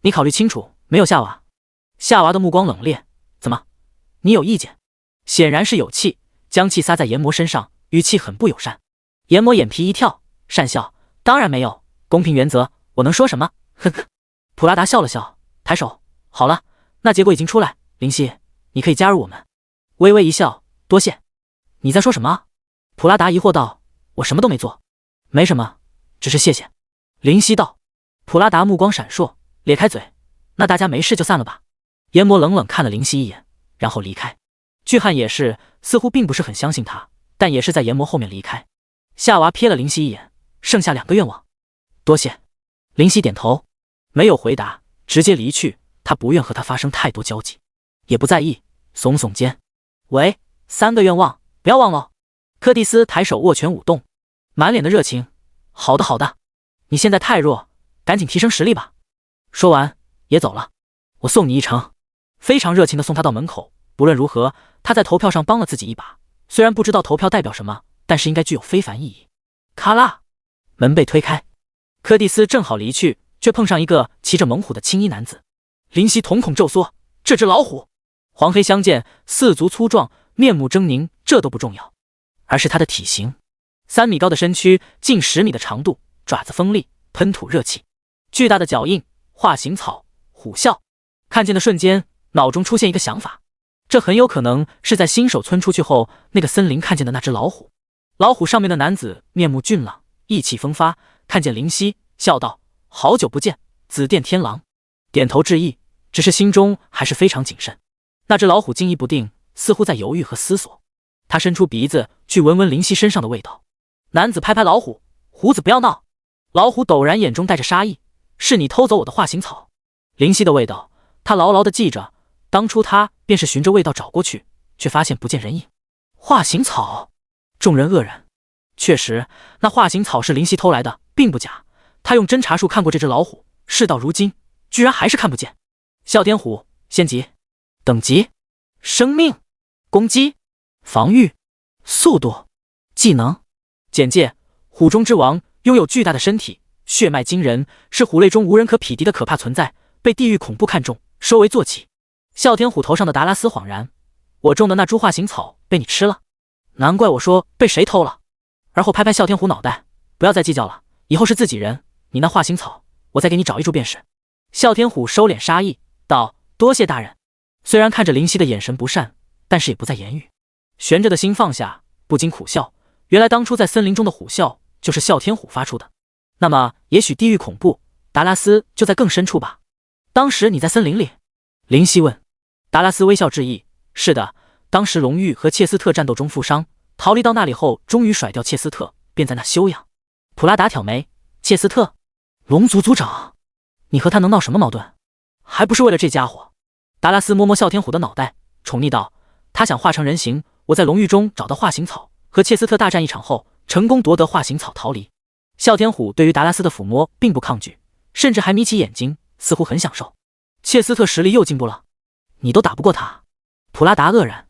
A: 你考虑清楚没有，夏娃？夏娃的目光冷冽，怎么？你有意见？显然是有气，将气撒在研磨身上，语气很不友善。研磨眼皮一跳，讪笑：“当然没有，公平原则，我能说什么？”呵呵。普拉达笑了笑，抬手：“好了，那结果已经出来，林夕，你可以加入我们。”微微一笑：“多谢。”你在说什么？普拉达疑惑道：“我什么都没做。”没什么，只是谢谢。林夕道。普拉达目光闪烁，咧开嘴：“那大家没事就散了吧。”研磨冷冷看了林夕一眼，然后离开。巨汉也是，似乎并不是很相信他，但也是在研磨后面离开。夏娃瞥了林夕一眼，剩下2个愿望。多谢。林夕点头，没有回答，直接离去。他不愿和他发生太多交集，也不在意，耸耸肩：“喂，3个愿望，不要忘了。”柯蒂斯抬手握拳舞动，满脸的热情：“好的好的，你现在太弱，赶紧提升实力吧。”说完也走了。我送你一程。非常热情地送他到门口。不论如何，他在投票上帮了自己一把，虽然不知道投票代表什么，但是应该具有非凡意义。咔啦，门被推开，柯蒂斯正好离去，却碰上一个骑着猛虎的青衣男子。林夕瞳孔骤缩，这只老虎。黄黑相间，四足粗壮，面目狰狞，这都不重要，而是他的体型：3米高的身躯，近10米的长度，爪子锋利，喷吐热气，巨大的脚印，化形草，虎啸。看见的瞬间，脑中出现一个想法，这很有可能是在新手村出去后那个森林看见的那只老虎。老虎上面的男子面目俊朗，意气风发，看见林夕，笑道：“好久不见，紫电天狼。”点头致意，只是心中还是非常谨慎。那只老虎惊疑不定，似乎在犹豫和思索。他伸出鼻子去闻闻林夕身上的味道。男子拍拍老虎：“胡子不要闹。”老虎陡然眼中带着杀意：“是你偷走我的化形草。”林夕的味道他牢牢地记着，当初他便是循着味道找过去，却发现不见人影。化形草，众人愕然。确实，那化形草是林夕偷来的，并不假。他用侦查术看过这只老虎，事到如今，居然还是看不见。哮天虎，仙级，等级，生命，攻击，防御，速度，技能。简介：虎中之王，拥有巨大的身体，血脉惊人，是虎类中无人可匹敌的可怕存在，被地狱恐怖看中，收为坐骑。哮天虎头上的达拉斯恍然：“我种的那株化形草被你吃了，难怪我说被谁偷了。”而后拍拍哮天虎脑袋：“不要再计较了，以后是自己人，你那化形草，我再给你找一株便是。”哮天虎收敛杀意道：“多谢大人。”虽然看着林夕的眼神不善，但是也不再言语。悬着的心放下，不禁苦笑。原来当初在森林中的虎啸就是哮天虎发出的。那么也许地狱恐怖达拉斯就在更深处吧？当时你在森林里？林夕问。达拉斯微笑致意：“是的，当时龙玉和切斯特战斗中负伤，逃离到那里后，终于甩掉切斯特，便在那休养。”普拉达挑眉：“切斯特，龙族族长，你和他能闹什么矛盾？还不是为了这家伙？”达拉斯摸摸哮天虎的脑袋，宠溺道：“他想化成人形，我在龙域中找到化形草，和切斯特大战一场后，成功夺得化形草逃离。”哮天虎对于达拉斯的抚摸并不抗拒，甚至还眯起眼睛，似乎很享受。切斯特实力又进步了，你都打不过他？普拉达愕然，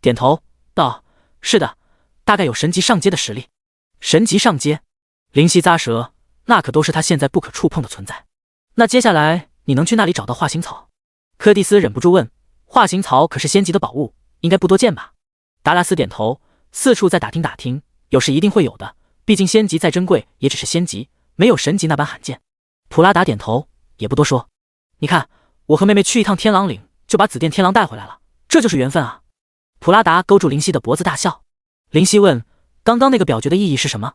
A: 点头道：“是的，大概有神级上阶的实力。”神级上阶？灵犀咂舌，那可都是他现在不可触碰的存在。那接下来你能去那里找到化形草？柯蒂斯忍不住问。化形草可是仙级的宝物，应该不多见吧？达拉斯点头，四处再打听打听，有时一定会有的，毕竟仙级再珍贵也只是仙级，没有神级那般罕见。普拉达点头，也不多说。你看，我和妹妹去一趟天狼岭，就把紫电天狼带回来了，这就是缘分啊。普拉达勾住林夕的脖子大笑。林夕问，刚刚那个表决的意义是什么？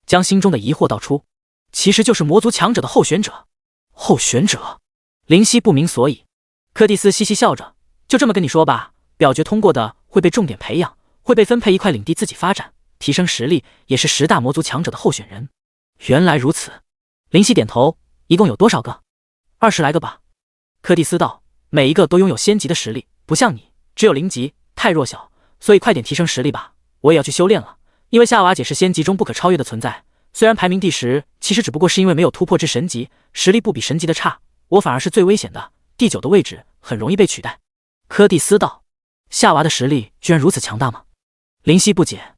A: 将心中的疑惑道出，其实就是魔族强者的候选者。候选者？林夕不明所以。柯蒂斯嘻嘻笑着，就这么跟你说吧，表决通过的会被重点培养，会被分配一块领地自己发展，提升实力，也是10大魔族强者的候选人。原来如此。林夕点头，一共有多少个？20来个吧。柯蒂斯道，每一个都拥有仙级的实力，不像你，只有0级，太弱小，所以快点提升实力吧。我也要去修炼了，因为夏娃姐是仙级中不可超越的存在，虽然排名第10，其实只不过是因为没有突破至神级，实力不比神级的差，我反而是最危险的，第9的位置很容易被取代。柯蒂斯道，夏娃的实力居然如此强大吗？林夕不解。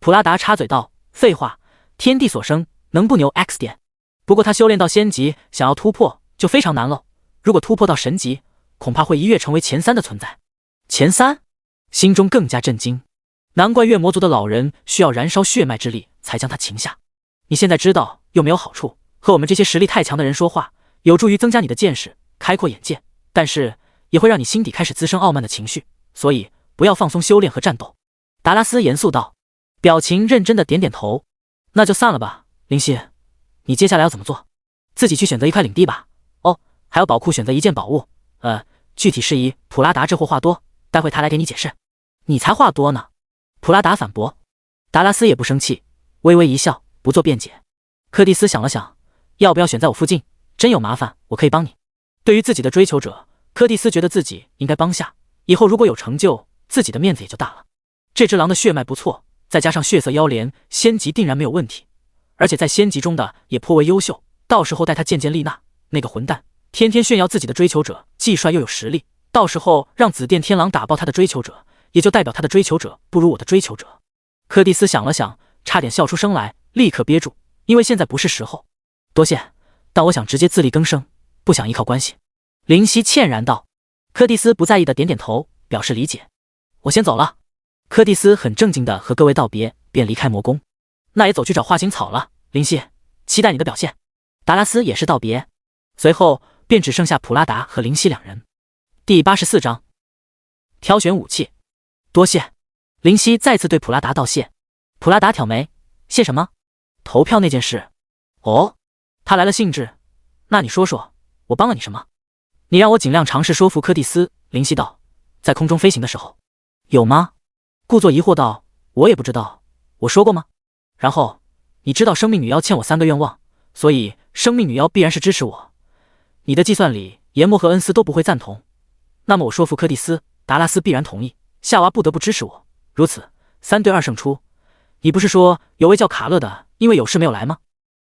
A: 普拉达插嘴道，废话，天地所生，能不牛 X 点？不过他修炼到仙级，想要突破就非常难了，如果突破到神级，恐怕会一跃成为前3的存在。前3？心中更加震惊，难怪月魔族的老人需要燃烧血脉之力才将他擒下。你现在知道又没有好处，和我们这些实力太强的人说话，有助于增加你的见识，开阔眼界，但是也会让你心底开始滋生傲慢的情绪，所以不要放松修炼和战斗。达拉斯严肃道，表情认真的点点头。那就散了吧，林夕，你接下来要怎么做？自己去选择一块领地吧。哦，还有宝库选择一件宝物。具体事宜普拉达这货话多，待会他来给你解释。你才话多呢。普拉达反驳。达拉斯也不生气，微微一笑，不做辩解。柯蒂斯想了想，要不要选在我附近？真有麻烦，我可以帮你。对于自己的追求者，柯蒂斯觉得自己应该帮下，以后如果有成就，自己的面子也就大了。这只狼的血脉不错，再加上血色妖莲，仙级定然没有问题，而且在仙级中的也颇为优秀，到时候带他见见丽娜，那个混蛋天天炫耀自己的追求者既帅又有实力，到时候让紫电天狼打爆他的追求者，也就代表他的追求者不如我的追求者。柯蒂斯想了想，差点笑出声来，立刻憋住，因为现在不是时候。多谢，但我想直接自力更生，不想依靠关系。林夕歉然道。柯蒂斯不在意的点点头，表示理解。我先走了。柯蒂斯很正经的和各位道别，便离开魔宫。那也走去找化形草了，林夕，期待你的表现。达拉斯也是道别，随后便只剩下普拉达和林夕2人。第84章，挑选武器。多谢。林夕再次对普拉达道谢。普拉达挑眉，谢什么？投票那件事。哦，他来了兴致。那你说说，我帮了你什么？你让我尽量尝试说服柯蒂斯。林夕道，在空中飞行的时候。有吗？故作疑惑道，我也不知道，我说过吗？然后，你知道生命女妖欠我3个愿望，所以生命女妖必然是支持我。你的计算里，研磨和恩斯都不会赞同。那么我说服柯蒂斯、达拉斯必然同意，夏娃不得不支持我。如此，3对2胜出。你不是说有位叫卡勒的，因为有事没有来吗？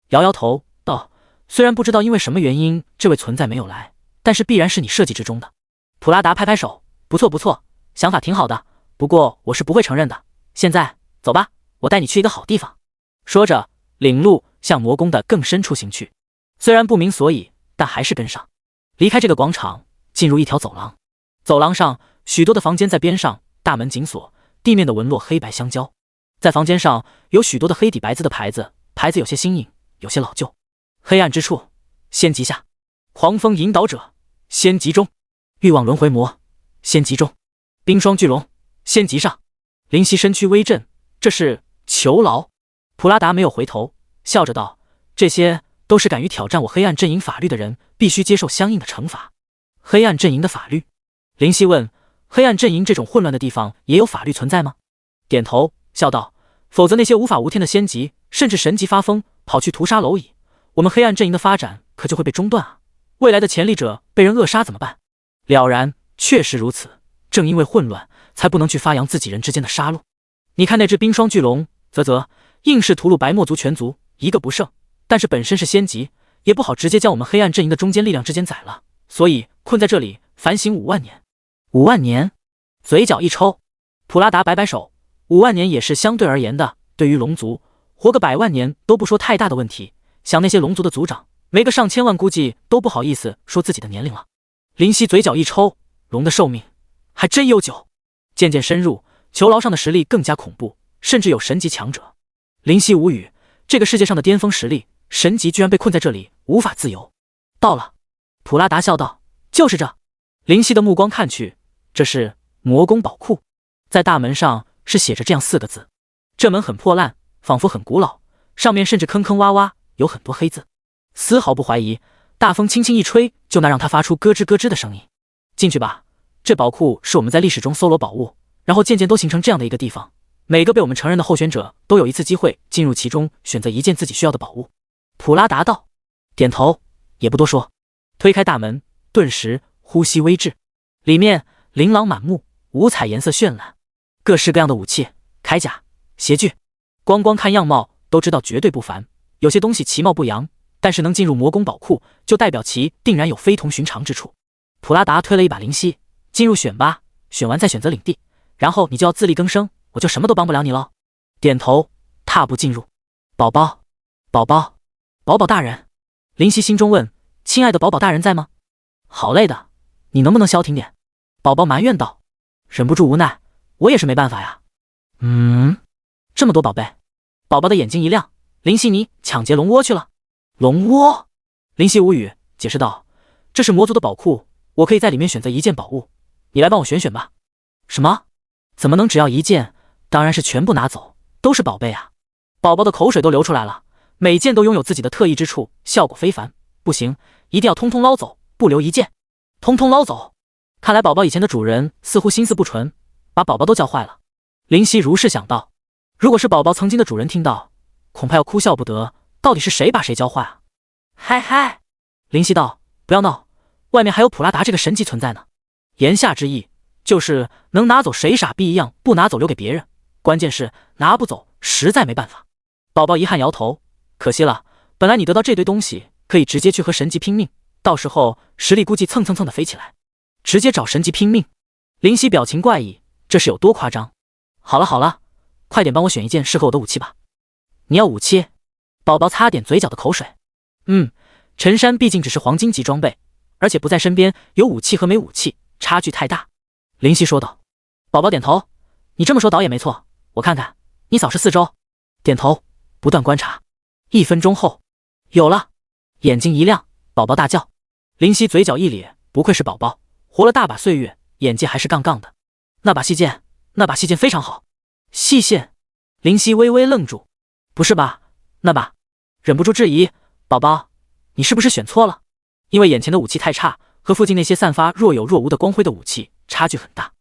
A: 摇摇头道，虽然不知道因为什么原因这位存在没有来，但是必然是你设计之中的。普拉达拍拍手，不错不错，想法挺好的，不过我是不会承认的。现在走吧，我带你去一个好地方。说着，领路向魔宫的更深处行去。虽然不明所以，但还是跟上。离开这个广场，进入一条走廊。走廊上许多的房间在边上，大门紧锁，地面的纹络黑白相交。在房间上有许多的黑底白字的牌子，牌子有些新颖，有些老旧。黑暗之处，仙级下；狂风引导者，仙级中；欲望轮回魔，仙级中；冰霜巨龙，仙级上。林夕身躯微震，这是囚牢。普拉达没有回头，笑着道，这些都是敢于挑战我黑暗阵营法律的人必须接受相应的惩罚。黑暗阵营的法律？林夕问，黑暗阵营这种混乱的地方也有法律存在吗？点头笑道，否则那些无法无天的仙级甚至神级发疯跑去屠杀蝼蚁，我们黑暗阵营的发展可就会被中断啊！未来的潜力者被人扼杀怎么办？了然，确实如此，正因为混乱才不能去发扬自己人之间的杀戮。你看那只冰霜巨龙，啧啧，硬是屠戮白墨族全族，一个不剩，但是本身是仙级，也不好直接将我们黑暗阵营的中坚力量之间宰了，所以困在这里反省5万年。5万年？嘴角一抽，普拉达摆摆手，5万年也是相对而言的，对于龙族，活个100万年都不说太大的问题。想那些龙族的族长，没个上千万估计都不好意思说自己的年龄了。林夕嘴角一抽，龙的寿命还真悠久。渐渐深入，囚牢上的实力更加恐怖，甚至有神级强者。林夕无语，这个世界上的巅峰实力，神级居然被困在这里，无法自由。到了，普拉达笑道，就是这。林夕的目光看去，这是魔宫宝库，在大门上是写着这样4个字。这门很破烂，仿佛很古老，上面甚至坑坑洼洼，有很多黑字。丝毫不怀疑，大风轻轻一吹，就能让它发出咯吱咯吱的声音。进去吧，这宝库是我们在历史中搜罗宝物，然后渐渐都形成这样的一个地方。每个被我们承认的候选者都有一次机会进入其中，选择一件自己需要的宝物。普拉达道，点头，也不多说，推开大门，顿时呼吸微滞。里面琳琅满目，五彩颜色绚烂，各式各样的武器、铠甲、鞋具，光看样貌都知道绝对不凡。有些东西其貌不扬，但是能进入魔宫宝库，就代表其定然有非同寻常之处。普拉达推了一把灵犀，进入选吧，选完再选择领地，然后你就要自力更生，我就什么都帮不了你了。点头，踏步进入。宝宝大人，林夕心中问，亲爱的宝宝大人在吗？好累的，你能不能消停点？宝宝埋怨道。忍不住无奈，我也是没办法呀。这么多宝贝。宝宝的眼睛一亮，林夕你抢劫龙窝去了？龙窝？林夕无语，解释道，这是魔族的宝库，我可以在里面选择一件宝物，你来帮我选选吧。什么？怎么能只要一件？当然是全部拿走，都是宝贝啊。宝宝的口水都流出来了，每件都拥有自己的特异之处，效果非凡。不行，一定要通通捞走，不留一件。通通捞走。看来宝宝以前的主人似乎心思不纯，把宝宝都教坏了。林夕如是想到，如果是宝宝曾经的主人听到，恐怕要哭笑不得，到底是谁把谁教坏啊？嗨，林夕道，不要闹，外面还有普拉达这个神级存在呢。言下之意就是能拿走谁傻逼一样，不拿走留给别人，关键是拿不走实在没办法。宝宝遗憾摇头，可惜了，本来你得到这堆东西可以直接去和神级拼命，到时候实力估计蹭的飞起来。直接找神级拼命？林夕表情怪异，这是有多夸张？好了，快点帮我选一件适合我的武器吧。你要武器？宝宝擦点嘴角的口水。陈山毕竟只是黄金级装备，而且不在身边，有武器和没武器差距太大。林夕说道。宝宝点头，你这么说倒也没错，我看看，你扫视四周。点头，不断观察。1分钟后，有了。眼睛一亮，宝宝大叫。林夕嘴角一咧，不愧是宝宝，活了大把岁月，眼界还是杠杠的。那把细剑非常好。细线？林夕微微愣住，不是吧？那把？忍不住质疑，宝宝，你是不是选错了？因为眼前的武器太差，和附近那些散发若有若无的光辉的武器差距很大。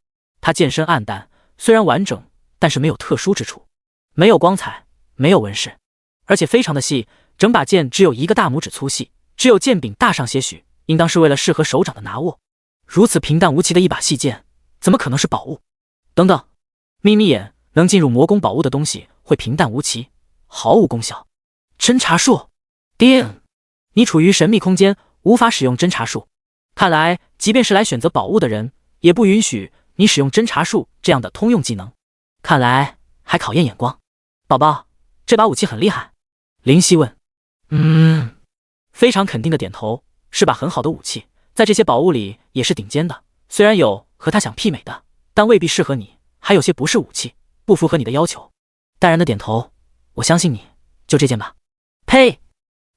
A: 它剑身暗淡，虽然完整，但是没有特殊之处，没有光彩，没有纹饰，而且非常的细，整把剑只有1个大拇指粗细，只有剑柄大上些许，应当是为了适合手掌的拿握。如此平淡无奇的一把细剑，怎么可能是宝物？等等，眯眯眼，能进入魔宫宝物的东西会平淡无奇，毫无功效。侦查术？定，你处于神秘空间，无法使用侦查术。看来，即便是来选择宝物的人，也不允许你使用侦查术这样的通用技能。看来还考验眼光。宝宝，这把武器很厉害？林夕问。非常肯定的点头，是把很好的武器，在这些宝物里也是顶尖的。虽然有和他想媲美的，但未必适合你，还有些不是武器，不符合你的要求。淡然的点头，我相信你，就这件吧。呸！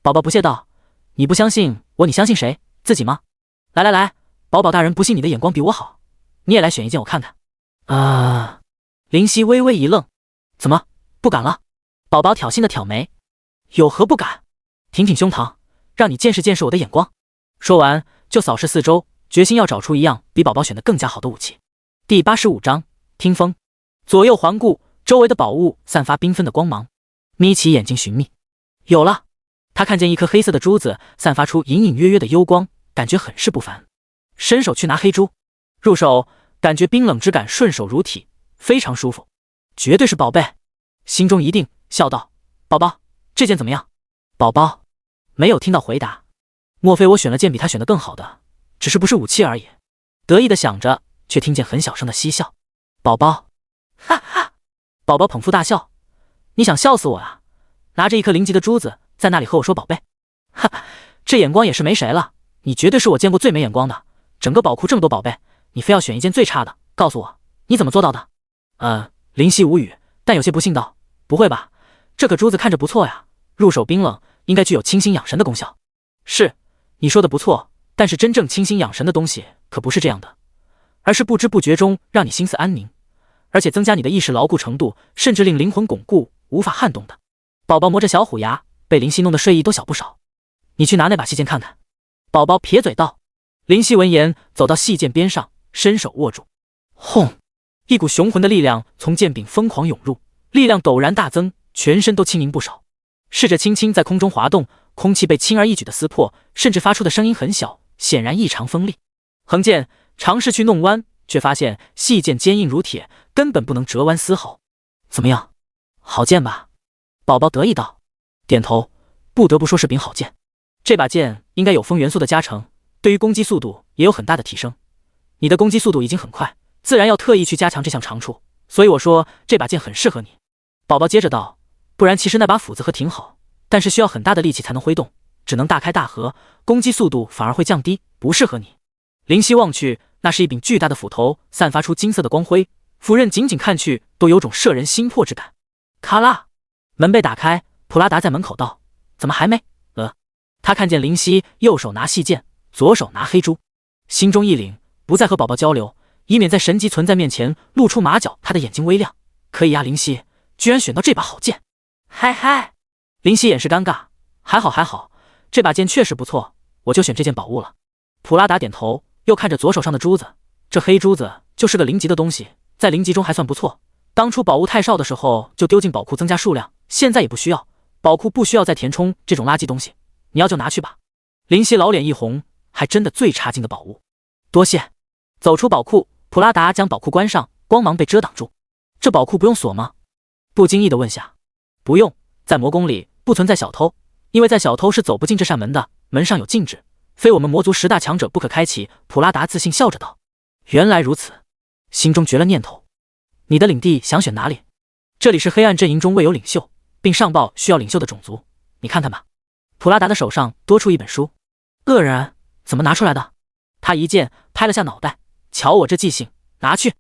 A: 宝宝不屑道，你不相信我，你相信谁？自己吗？来，宝宝大人不信你的眼光比我好，你也来选一件我看看。林夕微微一愣，怎么不敢了？宝宝挑衅的挑眉，有何不敢？挺胸膛，让你见识见识我的眼光。说完就扫视四周，决心要找出一样比宝宝选的更加好的武器。第85章听风。左右环顾，周围的宝物散发缤纷的光芒，眯起眼睛寻觅。有了，他看见一颗黑色的珠子散发出隐隐约约的幽光，感觉很是不凡。伸手去拿黑珠，入手感觉冰冷之感顺手如体，非常舒服，绝对是宝贝。心中一定，笑道，宝宝，这件怎么样？宝宝没有听到回答。莫非我选了件比他选的更好的，只是不是武器而已？得意的想着，却听见很小声的嬉笑。宝宝，哈哈！宝宝捧腹大笑。你想笑死我啊？拿着一颗0级的珠子，在那里和我说宝贝。哈哈，这眼光也是没谁了。你绝对是我见过最没眼光的。整个宝库这么多宝贝，你非要选一件最差的，告诉我，你怎么做到的？林夕无语，但有些不信道：不会吧？这颗珠子看着不错呀，入手冰冷，应该具有清心养神的功效。是，你说的不错，但是真正清心养神的东西可不是这样的，而是不知不觉中让你心思安宁，而且增加你的意识牢固程度，甚至令灵魂巩固，无法撼动的。宝宝磨着小虎牙，被林夕弄得睡意都小不少。你去拿那把细剑看看。宝宝撇嘴道。林夕闻言，走到细剑边上，伸手握住。轰！一股雄浑的力量从剑柄疯狂涌入，力量陡然大增，全身都轻盈不少。试着轻轻在空中滑动，空气被轻而易举的撕破，甚至发出的声音很小，显然异常锋利。横剑尝试去弄弯，却发现细剑坚硬如铁，根本不能折弯丝毫。怎么样？好剑吧？宝宝得意道。点头，不得不说是柄好剑。这把剑应该有风元素的加成，对于攻击速度也有很大的提升。你的攻击速度已经很快，自然要特意去加强这项长处，所以我说这把剑很适合你。宝宝接着道，不然其实那把斧子和挺好，但是需要很大的力气才能挥动，只能大开大合，攻击速度反而会降低，不适合你。林夕望去，那是一柄巨大的斧头，散发出金色的光辉，斧刃仅仅看去都有种摄人心魄之感。咔啦，门被打开，普拉达在门口道，怎么还没？他看见林夕右手拿细剑，左手拿黑珠，心中一凛，不再和宝宝交流，以免在神级存在面前露出马脚。他的眼睛微亮，可以呀，林夕居然选到这把好剑。嗨嗨，林夕掩饰尴尬，还好，这把剑确实不错，我就选这件宝物了。普拉达点头，又看着左手上的珠子，这黑珠子就是个0级的东西，在0级中还算不错，当初宝物太少的时候就丢进宝库增加数量，现在也不需要，宝库不需要再填充这种垃圾东西，你要就拿去吧。林夕老脸一红，还真的最差劲的宝物，多谢。走出宝库，普拉达将宝库关上，光芒被遮挡住。这宝库不用锁吗？不经意的问下。不用，在魔宫里不存在小偷，因为在小偷是走不进这扇门的，门上有禁止，非我们魔族10大强者不可开启。普拉达自信笑着道。原来如此，心中绝了念头。你的领地想选哪里？这里是黑暗阵营中未有领袖，并上报需要领袖的种族，你看看吧。普拉达的手上多出一本书。恶人，怎么拿出来的？他一剑拍了下脑袋，瞧我这记性，拿去。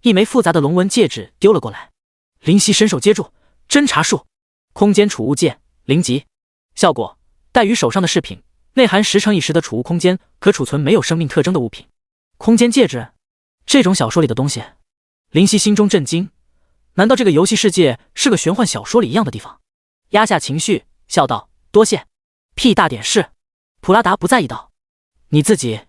A: 一枚复杂的龙纹戒指丢了过来。林夕伸手接住，侦查术，空间储物戒0级，效果带于手上的饰品，内含10×10的储物空间，可储存没有生命特征的物品。空间戒指，这种小说里的东西。林夕心中震惊，难道这个游戏世界是个玄幻小说里一样的地方？压下情绪，笑道，多谢。屁大点事。普拉达不在意道，你自己，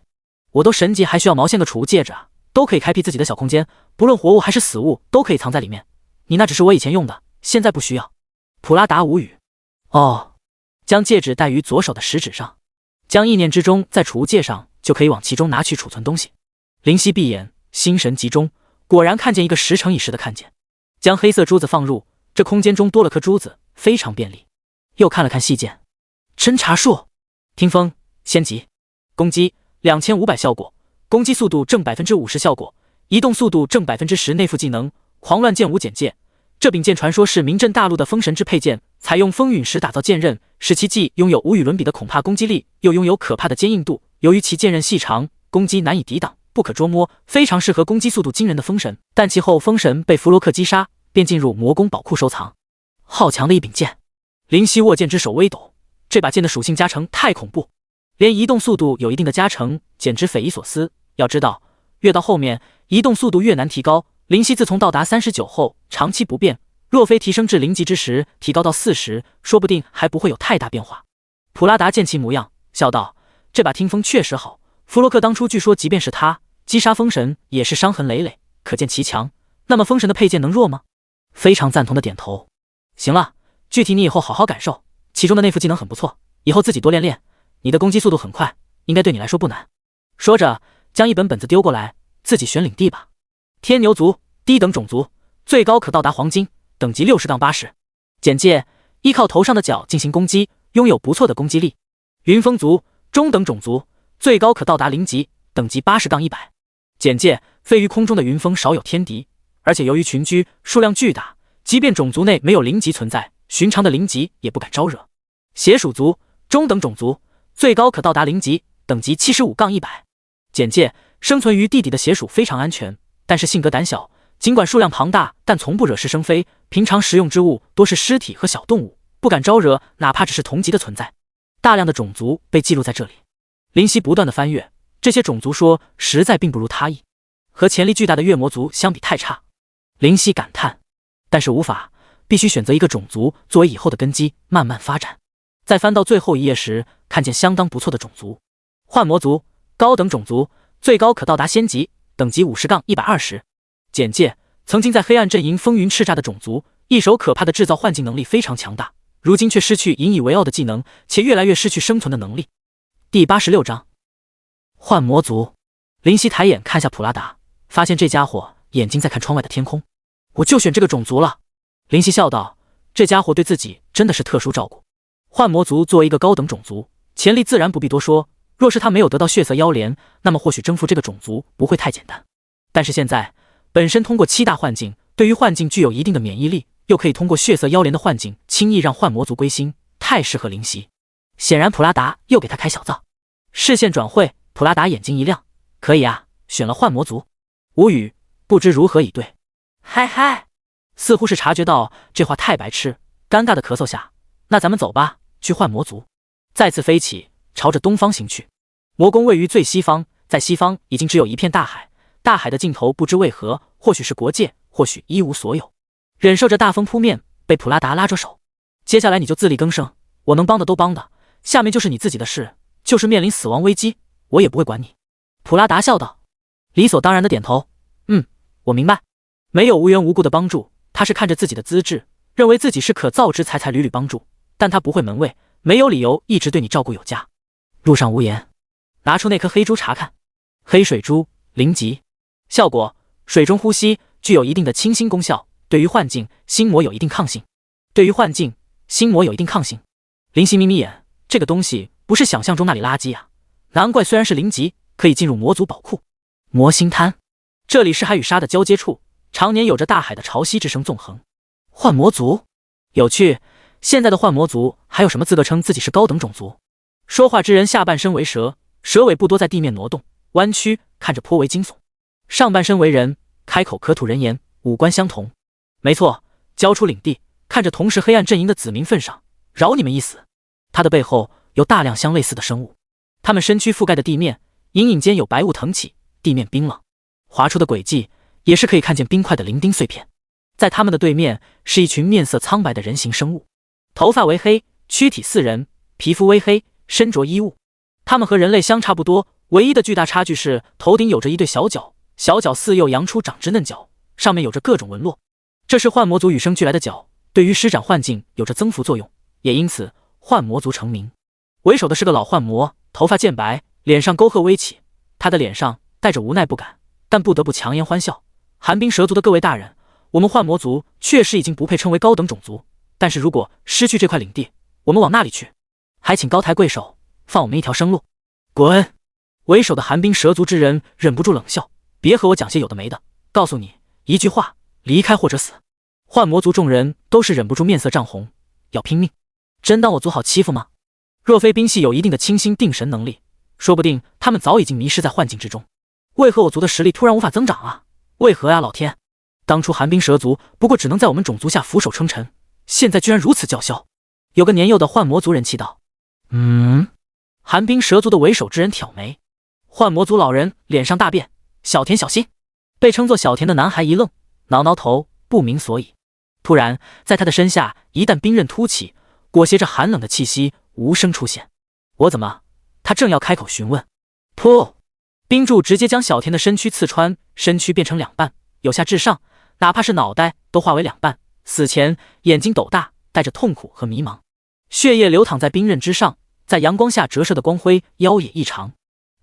A: 我都神级还需要毛线个储物戒指啊，都可以开辟自己的小空间，不论活物还是死物都可以藏在里面，你那只是我以前用的，现在不需要。普拉达无语。哦，将戒指戴于左手的食指上，将意念之中在储物戒上，就可以往其中拿取储存东西。林夕闭眼，心神集中，果然看见一个10×10的看见，将黑色珠子放入，这空间中多了颗珠子，非常便利。又看了看细剑，侦查术，听风仙级，攻击2500效果，攻击速度正50%效果，移动速度正10%内附技能，狂乱剑舞简介。这柄剑传说是名震大陆的风神之配剑，采用风陨石打造剑刃，使其既拥有无与伦比的恐怕攻击力，又拥有可怕的坚硬度。由于其剑刃细长，攻击难以抵挡，不可捉摸，非常适合攻击速度惊人的风神。但其后风神被弗罗克击杀，便进入魔宫宝库收藏。好强的一柄剑！林夕握剑之手微抖，这把剑的属性加成太恐怖，连移动速度有一定的加成，简直匪夷所思。要知道，越到后面移动速度越难提高。林夕自从到达39后，长期不变，若非提升至0级之时提高到40，说不定还不会有太大变化。普拉达见其模样，笑道：“这把听风确实好。弗洛克当初据说，即便是他击杀风神，也是伤痕累累，可见其强。那么风神的配件能弱吗？”非常赞同的点头。行了，具体你以后好好感受，其中的内附技能很不错，以后自己多练练。你的攻击速度很快，应该对你来说不难。说着，将一本本子丢过来，自己选领地吧。天牛族，低等种族，最高可到达黄金，等级60-80。简介：依靠头上的角进行攻击，拥有不错的攻击力。云峰族，中等种族，最高可到达0级，等级80-100。简介：飞于空中的云峰少有天敌，而且由于群居，数量巨大，即便种族内没有0级存在，寻常的0级也不敢招惹。邪鼠族，中等种族，最高可到达0级，等级75-100。简介：生存于地底的邪鼠非常安全，但是性格胆小，尽管数量庞大，但从不惹是生非，平常食用之物多是尸体和小动物，不敢招惹哪怕只是同级的存在。大量的种族被记录在这里。林夕不断的翻阅这些种族，说实在并不如他意，和潜力巨大的月魔族相比太差。林夕感叹，但是无法，必须选择一个种族作为以后的根基，慢慢发展。在翻到最后一页时，看见相当不错的种族。幻魔族，高等种族，最高可到达仙级，等级50-120。简介：曾经在黑暗阵营风云叱咤的种族，一手可怕的制造幻境能力非常强大，如今却失去引以为傲的技能，且越来越失去生存的能力。第86章幻魔族。林夕抬眼看下普拉达，发现这家伙眼睛在看窗外的天空。我就选这个种族了。林夕笑道，这家伙对自己真的是特殊照顾。幻魔族作为一个高等种族，潜力自然不必多说，若是他没有得到血色妖莲，那么或许征服这个种族不会太简单。但是现在本身通过7大幻境，对于幻境具有一定的免疫力，又可以通过血色妖莲的幻境轻易让幻魔族归心，太适合林夕。显然普拉达又给他开小灶。视线转会，普拉达眼睛一亮，可以啊，选了幻魔族。无语，不知如何以对。嗨嗨，似乎是察觉到这话太白痴，尴尬的咳嗽下，那咱们走吧，去幻魔族。再次飞起，朝着东方行去。魔宫位于最西方，在西方已经只有一片大海，大海的尽头不知为何，或许是国界，或许一无所有。忍受着大风扑面，被普拉达拉着手，接下来你就自力更生，我能帮的都帮的，下面就是你自己的事，就是面临死亡危机，我也不会管你。普拉达笑道，理所当然的点头，我明白。没有无缘无故的帮助，他是看着自己的资质，认为自己是可造之才屡屡帮助，但他不会门卫，没有理由一直对你照顾有加。路上无言，拿出那颗黑珠查看。黑水珠0级，效果水中呼吸，具有一定的清新功效，对于幻境、心魔有一定抗性。对于幻境、心魔有一定抗性。林夕眯眯眼，这个东西不是想象中那里垃圾啊，难怪虽然是0级，可以进入魔族宝库。魔星滩，这里是海与沙的交接处，常年有着大海的潮汐之声纵横。幻魔族，有趣，现在的幻魔族还有什么资格称自己是高等种族？说话之人下半身为蛇，蛇尾不多在地面挪动弯曲，看着颇为惊悚。上半身为人，开口可吐人言，五官相同。没错，交出领地，看着同是黑暗阵营的子民份上，饶你们一死。他的背后有大量相类似的生物，他们身躯覆盖的地面隐隐间有白雾腾起，地面冰冷，划出的轨迹也是可以看见冰块的零丁碎片。在他们的对面是一群面色苍白的人形生物，头发为黑，躯体似人，皮肤微黑，身着衣物。他们和人类相差不多，唯一的巨大差距是头顶有着一对小角，小角似又扬出长直嫩角，上面有着各种纹络。这是幻魔族与生俱来的角，对于施展幻境有着增幅作用，也因此幻魔族成名。为首的是个老幻魔，头发渐白，脸上沟壑微起，他的脸上带着无奈不敢，但不得不强颜欢笑。寒冰蛇族的各位大人，我们幻魔族确实已经不配称为高等种族，但是如果失去这块领地，我们往那里去？还请高抬贵手，放我们一条生路。滚！为首的寒冰蛇族之人忍不住冷笑，别和我讲些有的没的，告诉你一句话，离开或者死。幻魔族众人都是忍不住面色涨红，要拼命。真当我族好欺负吗？若非冰系有一定的清心定神能力，说不定他们早已经迷失在幻境之中。为何我族的实力突然无法增长啊？为何呀，老天！当初寒冰蛇族不过只能在我们种族下俯首称臣，现在居然如此叫嚣。有个年幼的幻魔族人气道：寒冰蛇族的为首之人挑眉。幻魔族老人脸上大变，小田小心。被称作小田的男孩一愣，挠挠头，不明所以。突然在他的身下一道冰刃突起，裹挟着寒冷的气息无声出现。我怎么？他正要开口询问，噗！冰柱直接将小田的身躯刺穿，身躯变成两半，由下至上，哪怕是脑袋都化为两半。死前眼睛斗大，带着痛苦和迷茫，血液流淌在冰刃之上，在阳光下折射的光辉妖冶异常，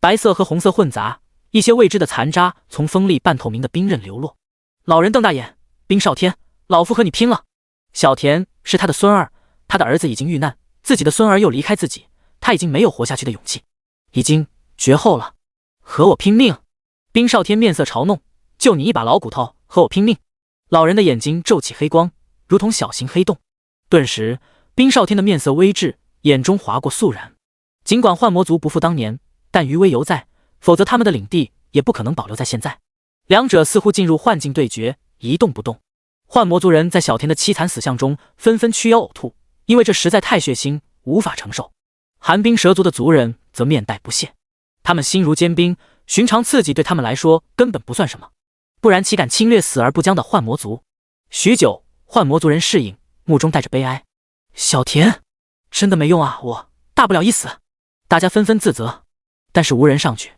A: 白色和红色混杂，一些未知的残渣从锋利半透明的冰刃流落。老人瞪大眼，冰少天，老夫和你拼了！小田是他的孙儿，他的儿子已经遇难，自己的孙儿又离开自己，他已经没有活下去的勇气，已经绝后了。和我拼命！冰少天面色嘲弄，就你一把老骨头，和我拼命！老人的眼睛骤起黑光，如同小型黑洞。顿时，冰少天的面色微滞，眼中划过肃然。尽管幻魔族不复当年，但余威犹在，否则他们的领地也不可能保留在现在。两者似乎进入幻境对决，一动不动。幻魔族人在小天的凄惨死相中纷纷屈腰呕吐，因为这实在太血腥，无法承受。寒冰蛇族的族人则面带不屑，他们心如坚冰，寻常刺激对他们来说根本不算什么，不然岂敢侵略死而不僵的幻魔族？许久，幻魔族人适应，目中带着悲哀。小田，真的没用啊，我大不了一死。大家纷纷自责，但是无人上去。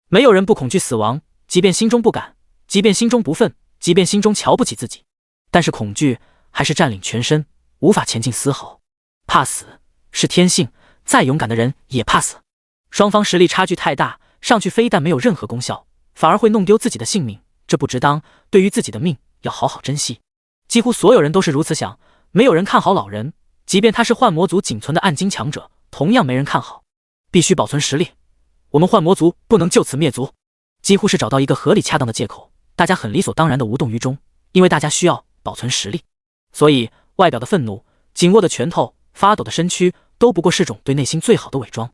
A: 没有人不恐惧死亡，即便心中不敢，即便心中不忿，即便心中瞧不起自己，但是恐惧还是占领全身，无法前进丝毫。怕死是天性，再勇敢的人也怕死。双方实力差距太大，上去非但没有任何功效，反而会弄丢自己的性命，这不值当。对于自己的命要好好珍惜。几乎所有人都是如此想，没有人看好老人，即便他是幻魔族仅存的暗金强者，同样没人看好。必须保存实力，我们幻魔族不能就此灭族。几乎是找到一个合理恰当的借口，大家很理所当然的无动于衷，因为大家需要保存实力，所以外表的愤怒、紧握的拳头、发抖的身躯都不过是种对内心最好的伪装。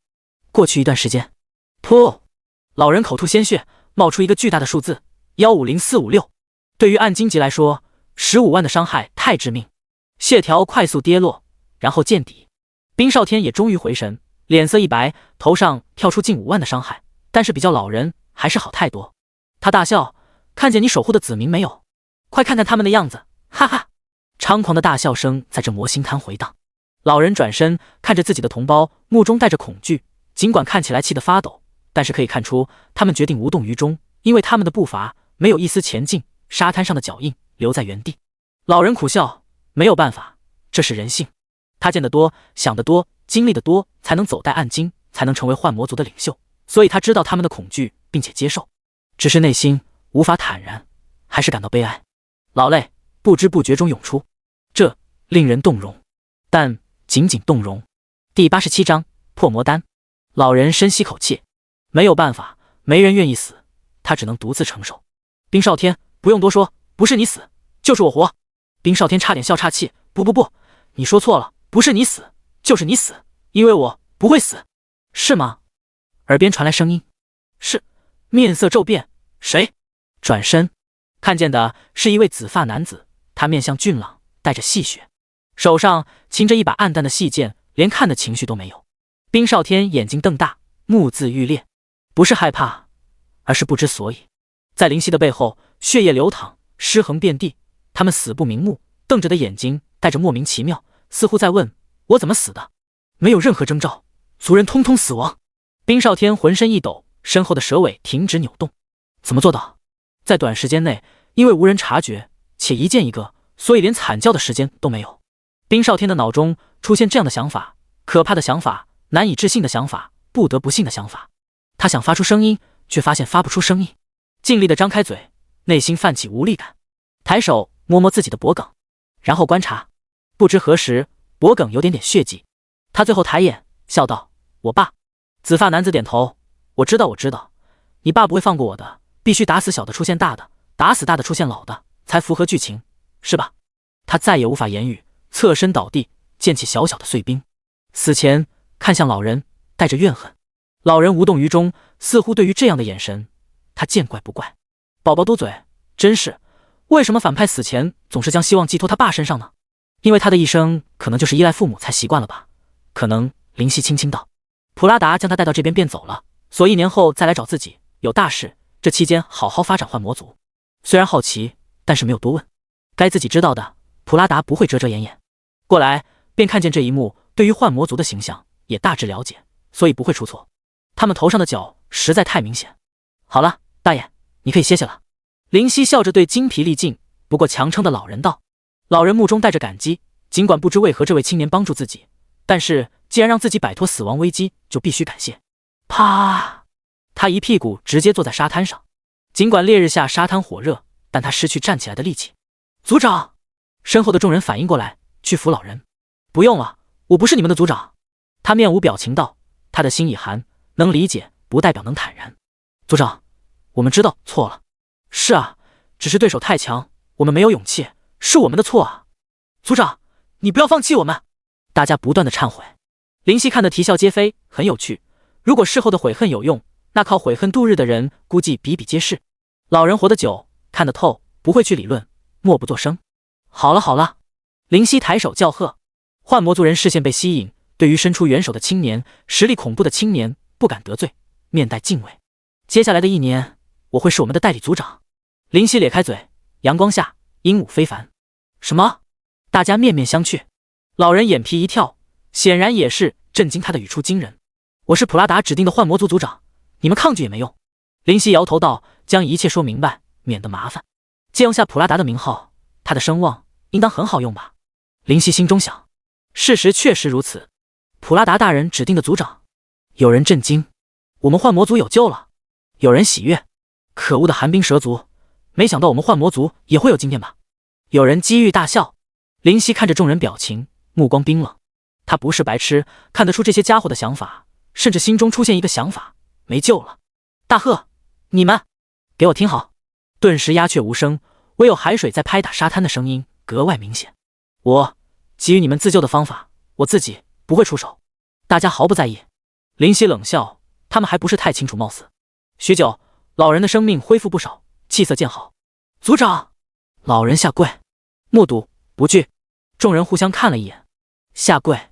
A: 过去一段时间，噗，老人口吐鲜血，冒出一个巨大的数字150456。对于暗金级来说，15万的伤害太致命，血条快速跌落，然后见底。冰少天也终于回神，脸色一白，头上跳出近5万的伤害，但是比较老人还是好太多。他大笑，看见你守护的子民没有？快看看他们的样子，哈哈！猖狂的大笑声在这魔星滩回荡。老人转身看着自己的同胞，目中带着恐惧，尽管看起来气得发抖，但是可以看出他们决定无动于衷，因为他们的步伐没有一丝前进，沙滩上的脚印留在原地。老人苦笑，没有办法，这是人性。他见得多，想得多，经历得多，才能走带暗金，才能成为幻魔族的领袖，所以他知道他们的恐惧，并且接受，只是内心无法坦然，还是感到悲哀。老泪不知不觉中涌出，这令人动容，但仅仅动容。第87章破魔丹。老人深吸口气，没有办法，没人愿意死，他只能独自承受。冰少天，不用多说，不是你死，就是我活。冰少天差点笑岔气，不，你说错了，不是你死，就是你死，因为我不会死。是吗？耳边传来声音，是。面色骤变，谁？转身看见的是一位紫发男子，他面相俊朗，带着戏谑，手上擎着一把暗淡的细剑，连看的情绪都没有。冰少天眼睛瞪大，目眦欲裂，不是害怕，而是不知所以。在灵犀的背后，血液流淌，尸横遍地，他们死不瞑目，瞪着的眼睛带着莫名其妙，似乎在问我怎么死的。没有任何征兆，族人通通死亡。冰少天浑身一抖，身后的蛇尾停止扭动。怎么做到？在短时间内，因为无人察觉，且一见一个，所以连惨叫的时间都没有。冰少天的脑中出现这样的想法，可怕的想法，难以置信的想法，不得不信的想法。他想发出声音，却发现发不出声音，尽力地张开嘴，内心泛起无力感，抬手摸摸自己的脖颈，然后观察，不知何时脖颈有点血迹。他最后抬眼笑道：我爸。紫发男子点头，我知道，你爸不会放过我的，必须打死小的出现大的，打死大的出现老的，才符合剧情，是吧？他再也无法言语，侧身倒地，溅起小小的碎冰。死前看向老人，带着怨恨。老人无动于衷，似乎对于这样的眼神，他见怪不怪。宝宝嘟嘴，真是，为什么反派死前总是将希望寄托他爸身上呢？因为他的一生可能就是依赖父母才习惯了吧。可能。灵犀轻轻道，普拉达将他带到这边便走了，所以1年后再来找自己，有大事，这期间好好发展幻魔族。虽然好奇，但是没有多问，该自己知道的普拉达不会遮遮掩掩。过来便看见这一幕，对于幻魔族的形象也大致了解，所以不会出错。他们头上的角实在太明显。好了，大爷，你可以歇歇了。灵犀笑着对精疲力尽不过强撑的老人道。老人目中带着感激，尽管不知为何这位青年帮助自己，但是既然让自己摆脱死亡危机，就必须感谢。啪！他一屁股直接坐在沙滩上。尽管烈日下沙滩火热，但他失去站起来的力气。族长！身后的众人反应过来，去扶老人。不用了，我不是你们的族长。他面无表情道，他的心已寒，能理解不代表能坦然。族长，我们知道错了。是啊，只是对手太强，我们没有勇气，是我们的错啊。族长，你不要放弃我们。大家不断的忏悔。林夕看得啼笑皆非，很有趣。如果事后的悔恨有用，那靠悔恨度日的人估计比比皆是。老人活得久，看得透，不会去理论，默不作声。好了好了，林夕抬手叫喝。幻魔族人视线被吸引，对于伸出援手的青年，实力恐怖的青年不敢得罪，面带敬畏。接下来的1年，我会是我们的代理族长。林夕咧开嘴，阳光下鹦鹉非凡。什么？大家面面相觑。老人眼皮一跳，显然也是震惊他的语出惊人。我是普拉达指定的幻魔族族长，你们抗拒也没用。林夕摇头道，将一切说明白，免得麻烦。借用下普拉达的名号，他的声望应当很好用吧。林夕心中想，事实确实如此。普拉达大人指定的族长。有人震惊，我们幻魔族有救了。有人喜悦，可恶的寒冰蛇族，没想到我们幻魔族也会有今天吧。有人机遇大笑。林夕看着众人表情，目光冰冷。他不是白痴，看得出这些家伙的想法，甚至心中出现一个想法，没救了。大喝，你们给我听好。顿时鸦雀无声，唯有海水在拍打沙滩的声音格外明显。我给予你们自救的方法，我自己不会出手。大家毫不在意。林夕冷笑，他们还不是太清楚貌似。许久，老人的生命恢复不少，气色渐好。族长，老人下跪，目睹不惧。众人互相看了一眼，下跪。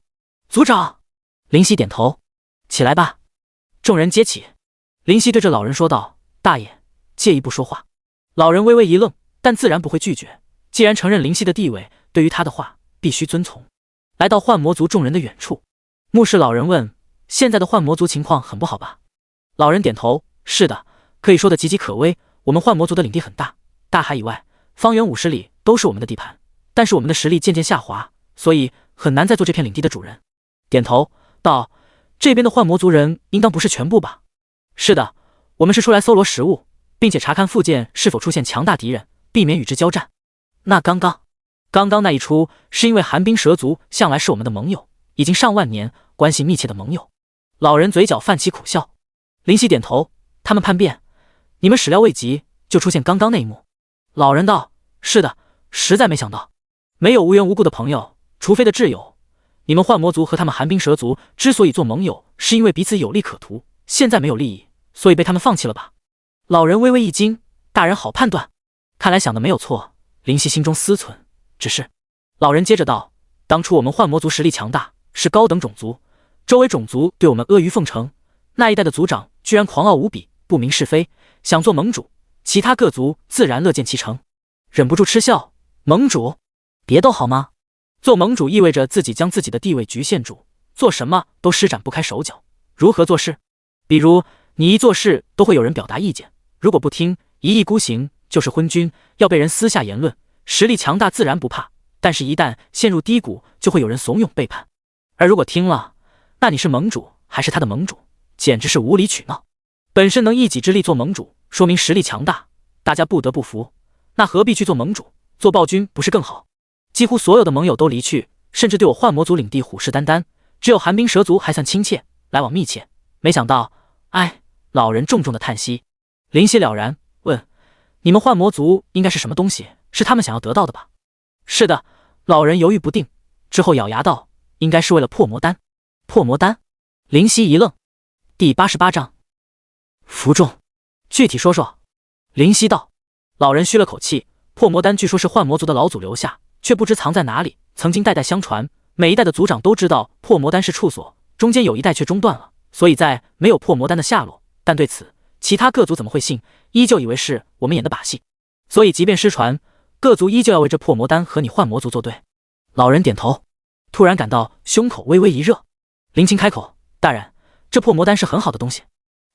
A: 族长，林夕点头，起来吧。众人皆起。林夕对着老人说道，大爷，介意不说话？老人微微一愣，但自然不会拒绝，既然承认林夕的地位，对于他的话必须遵从。来到幻魔族众人的远处，目视老人问，现在的幻魔族情况很不好吧？老人点头，是的，可以说的岌岌可危。我们幻魔族的领地很大，大海以外方圆50里都是我们的地盘，但是我们的实力渐渐下滑，所以很难再做这片领地的主人。点头道，这边的幻魔族人应当不是全部吧？是的，我们是出来搜罗食物，并且查看附近是否出现强大敌人，避免与之交战。那刚刚那一出，是因为寒冰蛇族向来是我们的盟友，已经上万年，关系密切的盟友。老人嘴角泛起苦笑。林夕点头，他们叛变，你们始料未及，就出现刚刚那一幕。老人道，是的，实在没想到，没有无缘无故的朋友，除非的挚友。你们幻魔族和他们寒冰蛇族之所以做盟友，是因为彼此有利可图，现在没有利益，所以被他们放弃了吧？老人微微一惊，大人好判断，看来想的没有错。林夕心中思忖，只是老人接着道，当初我们幻魔族实力强大，是高等种族，周围种族对我们阿谀奉承，那一代的族长居然狂傲无比，不明是非，想做盟主，其他各族自然乐见其成。忍不住嗤笑，盟主？别斗好吗？做盟主意味着自己将自己的地位局限住，做什么都施展不开手脚。如何做事？比如你一做事都会有人表达意见，如果不听，一意孤行就是昏君，要被人私下言论。实力强大自然不怕，但是一旦陷入低谷，就会有人怂恿背叛。而如果听了，那你是盟主还是他的盟主，简直是无理取闹。本身能一己之力做盟主，说明实力强大，大家不得不服，那何必去做盟主？做暴君不是更好？几乎所有的盟友都离去，甚至对我幻魔族领地虎视眈眈，只有寒冰蛇族还算亲切，来往密切。没想到，哎，老人重重的叹息。林夕了然，问，你们幻魔族应该是什么东西？是他们想要得到的吧？是的。老人犹豫不定，之后咬牙道，应该是为了破魔丹。破魔丹？林夕一愣。第88章服众，具体说说。林夕道。老人吁了口气，破魔丹据说是幻魔族的老祖留下，却不知藏在哪里，曾经代代相传，每一代的族长都知道破魔丹是处所，中间有一代却中断了，所以在没有破魔丹的下落。但对此，其他各族怎么会信？依旧以为是我们演的把戏，所以即便失传，各族依旧要为这破魔丹和你幻魔族作对。老人点头，突然感到胸口微微一热。林青开口，大人，这破魔丹是很好的东西。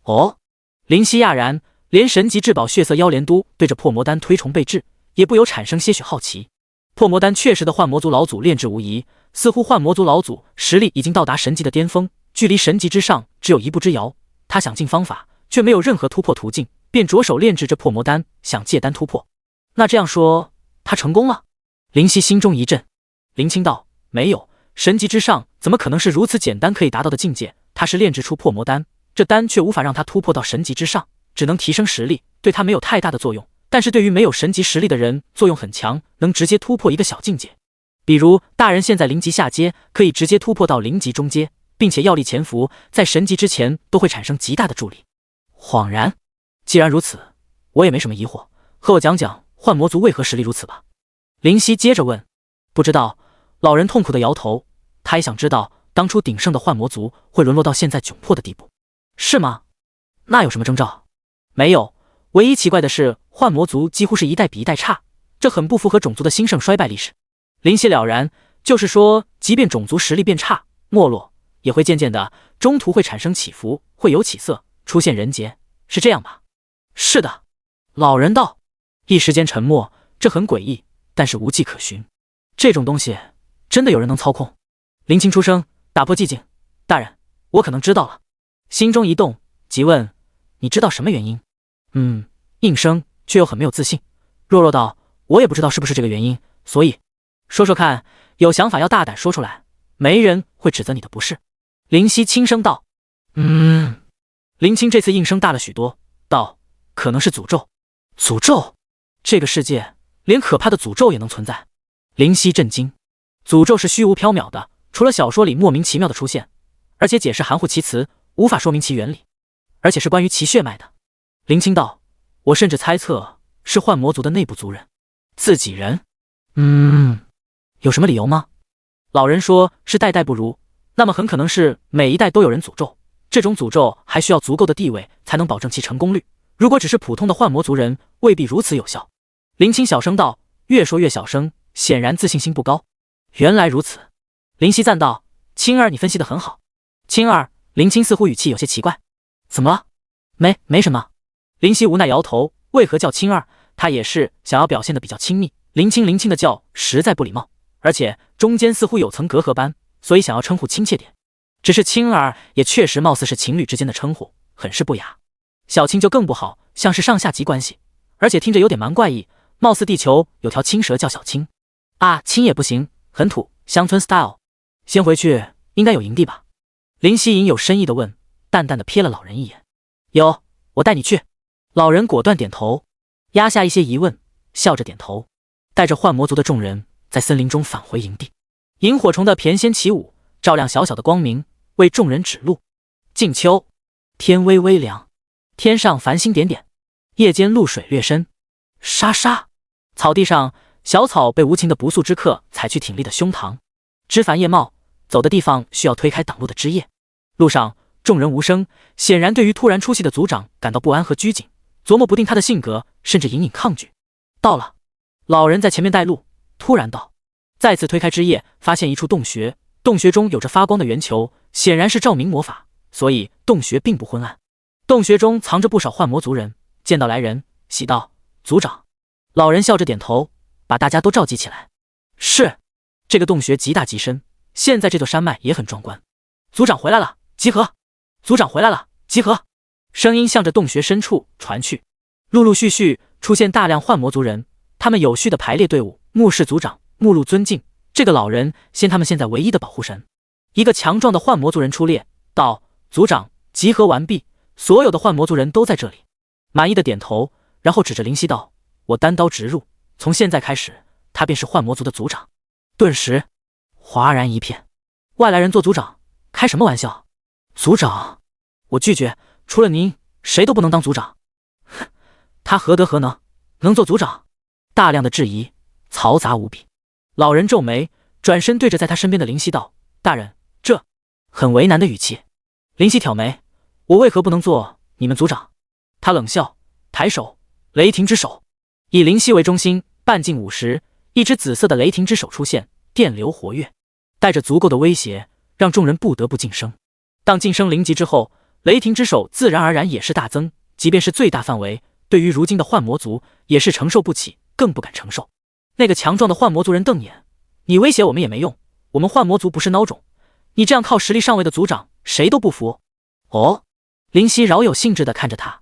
A: 哦。林夕讶然，连神级至宝血色妖莲都对这破魔丹推崇备至，也不由产生些许好奇。破魔丹确实的幻魔族老祖炼制无疑，似乎幻魔族老祖实力已经到达神级的巅峰，距离神级之上只有一步之遥。他想尽方法，却没有任何突破途径，便着手炼制这破魔丹，想借丹突破。那这样说，他成功了？林夕心中一震。林青道，没有，神级之上怎么可能是如此简单可以达到的境界？他是炼制出破魔丹，这丹却无法让他突破到神级之上，只能提升实力，对他没有太大的作用。但是对于没有神级实力的人作用很强，能直接突破一个小境界。比如大人现在0级下阶，可以直接突破到0级中阶，并且药力潜伏，在神级之前都会产生极大的助力。恍然，既然如此，我也没什么疑惑，和我讲讲幻魔族为何实力如此吧。林夕接着问。不知道，老人痛苦的摇头，他也想知道当初鼎盛的幻魔族会沦落到现在窘迫的地步。是吗？那有什么征兆？没有，唯一奇怪的是幻魔族几乎是一代比一代差，这很不符合种族的兴盛衰败历史。林夕了然，就是说即便种族实力变差没落，也会渐渐的中途会产生起伏，会有起色，出现人杰，是这样吧？是的，老人道。一时间沉默，这很诡异，但是无迹可寻。这种东西真的有人能操控？林青出声打破寂静。大人，我可能知道了。心中一动，急问，你知道什么原因？应声却又很没有自信，弱弱道，我也不知道是不是这个原因，所以说说看，有想法要大胆说出来，没人会指责你的不是。林夕轻声道。林青这次应声大了许多，道，可能是诅咒。诅咒？这个世界连可怕的诅咒也能存在？林夕震惊。诅咒是虚无缥缈的，除了小说里莫名其妙的出现，而且解释含糊其辞，无法说明其原理，而且是关于其血脉的。林青道，我甚至猜测是幻魔族的内部族人。自己人？有什么理由吗？老人说是代代不如，那么很可能是每一代都有人诅咒，这种诅咒还需要足够的地位才能保证其成功率，如果只是普通的幻魔族人，未必如此有效。林青小声道，越说越小声，显然自信心不高。原来如此。林夕赞道，青儿你分析得很好。青儿，林青似乎语气有些奇怪。怎么了？没什么。林夕无奈摇头，为何叫青儿？他也是想要表现得比较亲密，林青的叫实在不礼貌，而且中间似乎有层隔阂般，所以想要称呼亲切点。只是青儿也确实貌似是情侣之间的称呼，很是不雅。小青就更不好，像是上下级关系，而且听着有点蛮怪异，貌似地球有条青蛇叫小青。啊，青也不行，很土，乡村 style。先回去，应该有营地吧？林夕隐有深意地问，淡淡地瞥了老人一眼。有，我带你去。老人果断点头，压下一些疑问，笑着点头，带着幻魔族的众人在森林中返回营地。萤火虫的翩跹起舞，照亮小小的光明，为众人指路。近秋，天微微凉，天上繁星点点，夜间露水略深。沙沙，草地上小草被无情的不速之客踩去挺立的胸膛，枝繁叶茂，走的地方需要推开挡路的枝叶。路上众人无声，显然对于突然出现的族长感到不安和拘谨，琢磨不定他的性格，甚至隐隐抗拒。到了，老人在前面带路，突然道，再次推开枝叶，发现一处洞穴，洞穴中有着发光的圆球，显然是照明魔法，所以洞穴并不昏暗。洞穴中藏着不少幻魔族人，见到来人，喜道，族长。老人笑着点头，把大家都召集起来。是。这个洞穴极大极深，现在这座山脉也很壮观。族长回来了，集合！族长回来了，集合！声音向着洞穴深处传去，陆陆续续出现大量幻魔族人，他们有序的排列队伍，目视族长，目露尊敬。这个老人先他们现在唯一的保护神。一个强壮的幻魔族人出列，道：族长，集合完毕，所有的幻魔族人都在这里。满意的点头，然后指着林夕道：我单刀直入，从现在开始，他便是幻魔族的族长。顿时哗然一片，外来人做族长，开什么玩笑？族长，我拒绝，除了您，谁都不能当族长。哼，他何德何能，能做族长？大量的质疑，嘈杂无比。老人皱眉，转身对着在他身边的林夕道：大人，这很为难的语气。林夕挑眉，我为何不能做你们族长？他冷笑，抬手，雷霆之手。以林夕为中心，半径50，一只紫色的雷霆之手出现，电流活跃，带着足够的威胁，让众人不得不噤声。当晋升0级之后，雷霆之手自然而然也是大增，即便是最大范围，对于如今的幻魔族也是承受不起，更不敢承受。那个强壮的幻魔族人瞪眼，你威胁我们也没用，我们幻魔族不是孬种，你这样靠实力上位的族长，谁都不服。哦，林夕饶有兴致地看着他。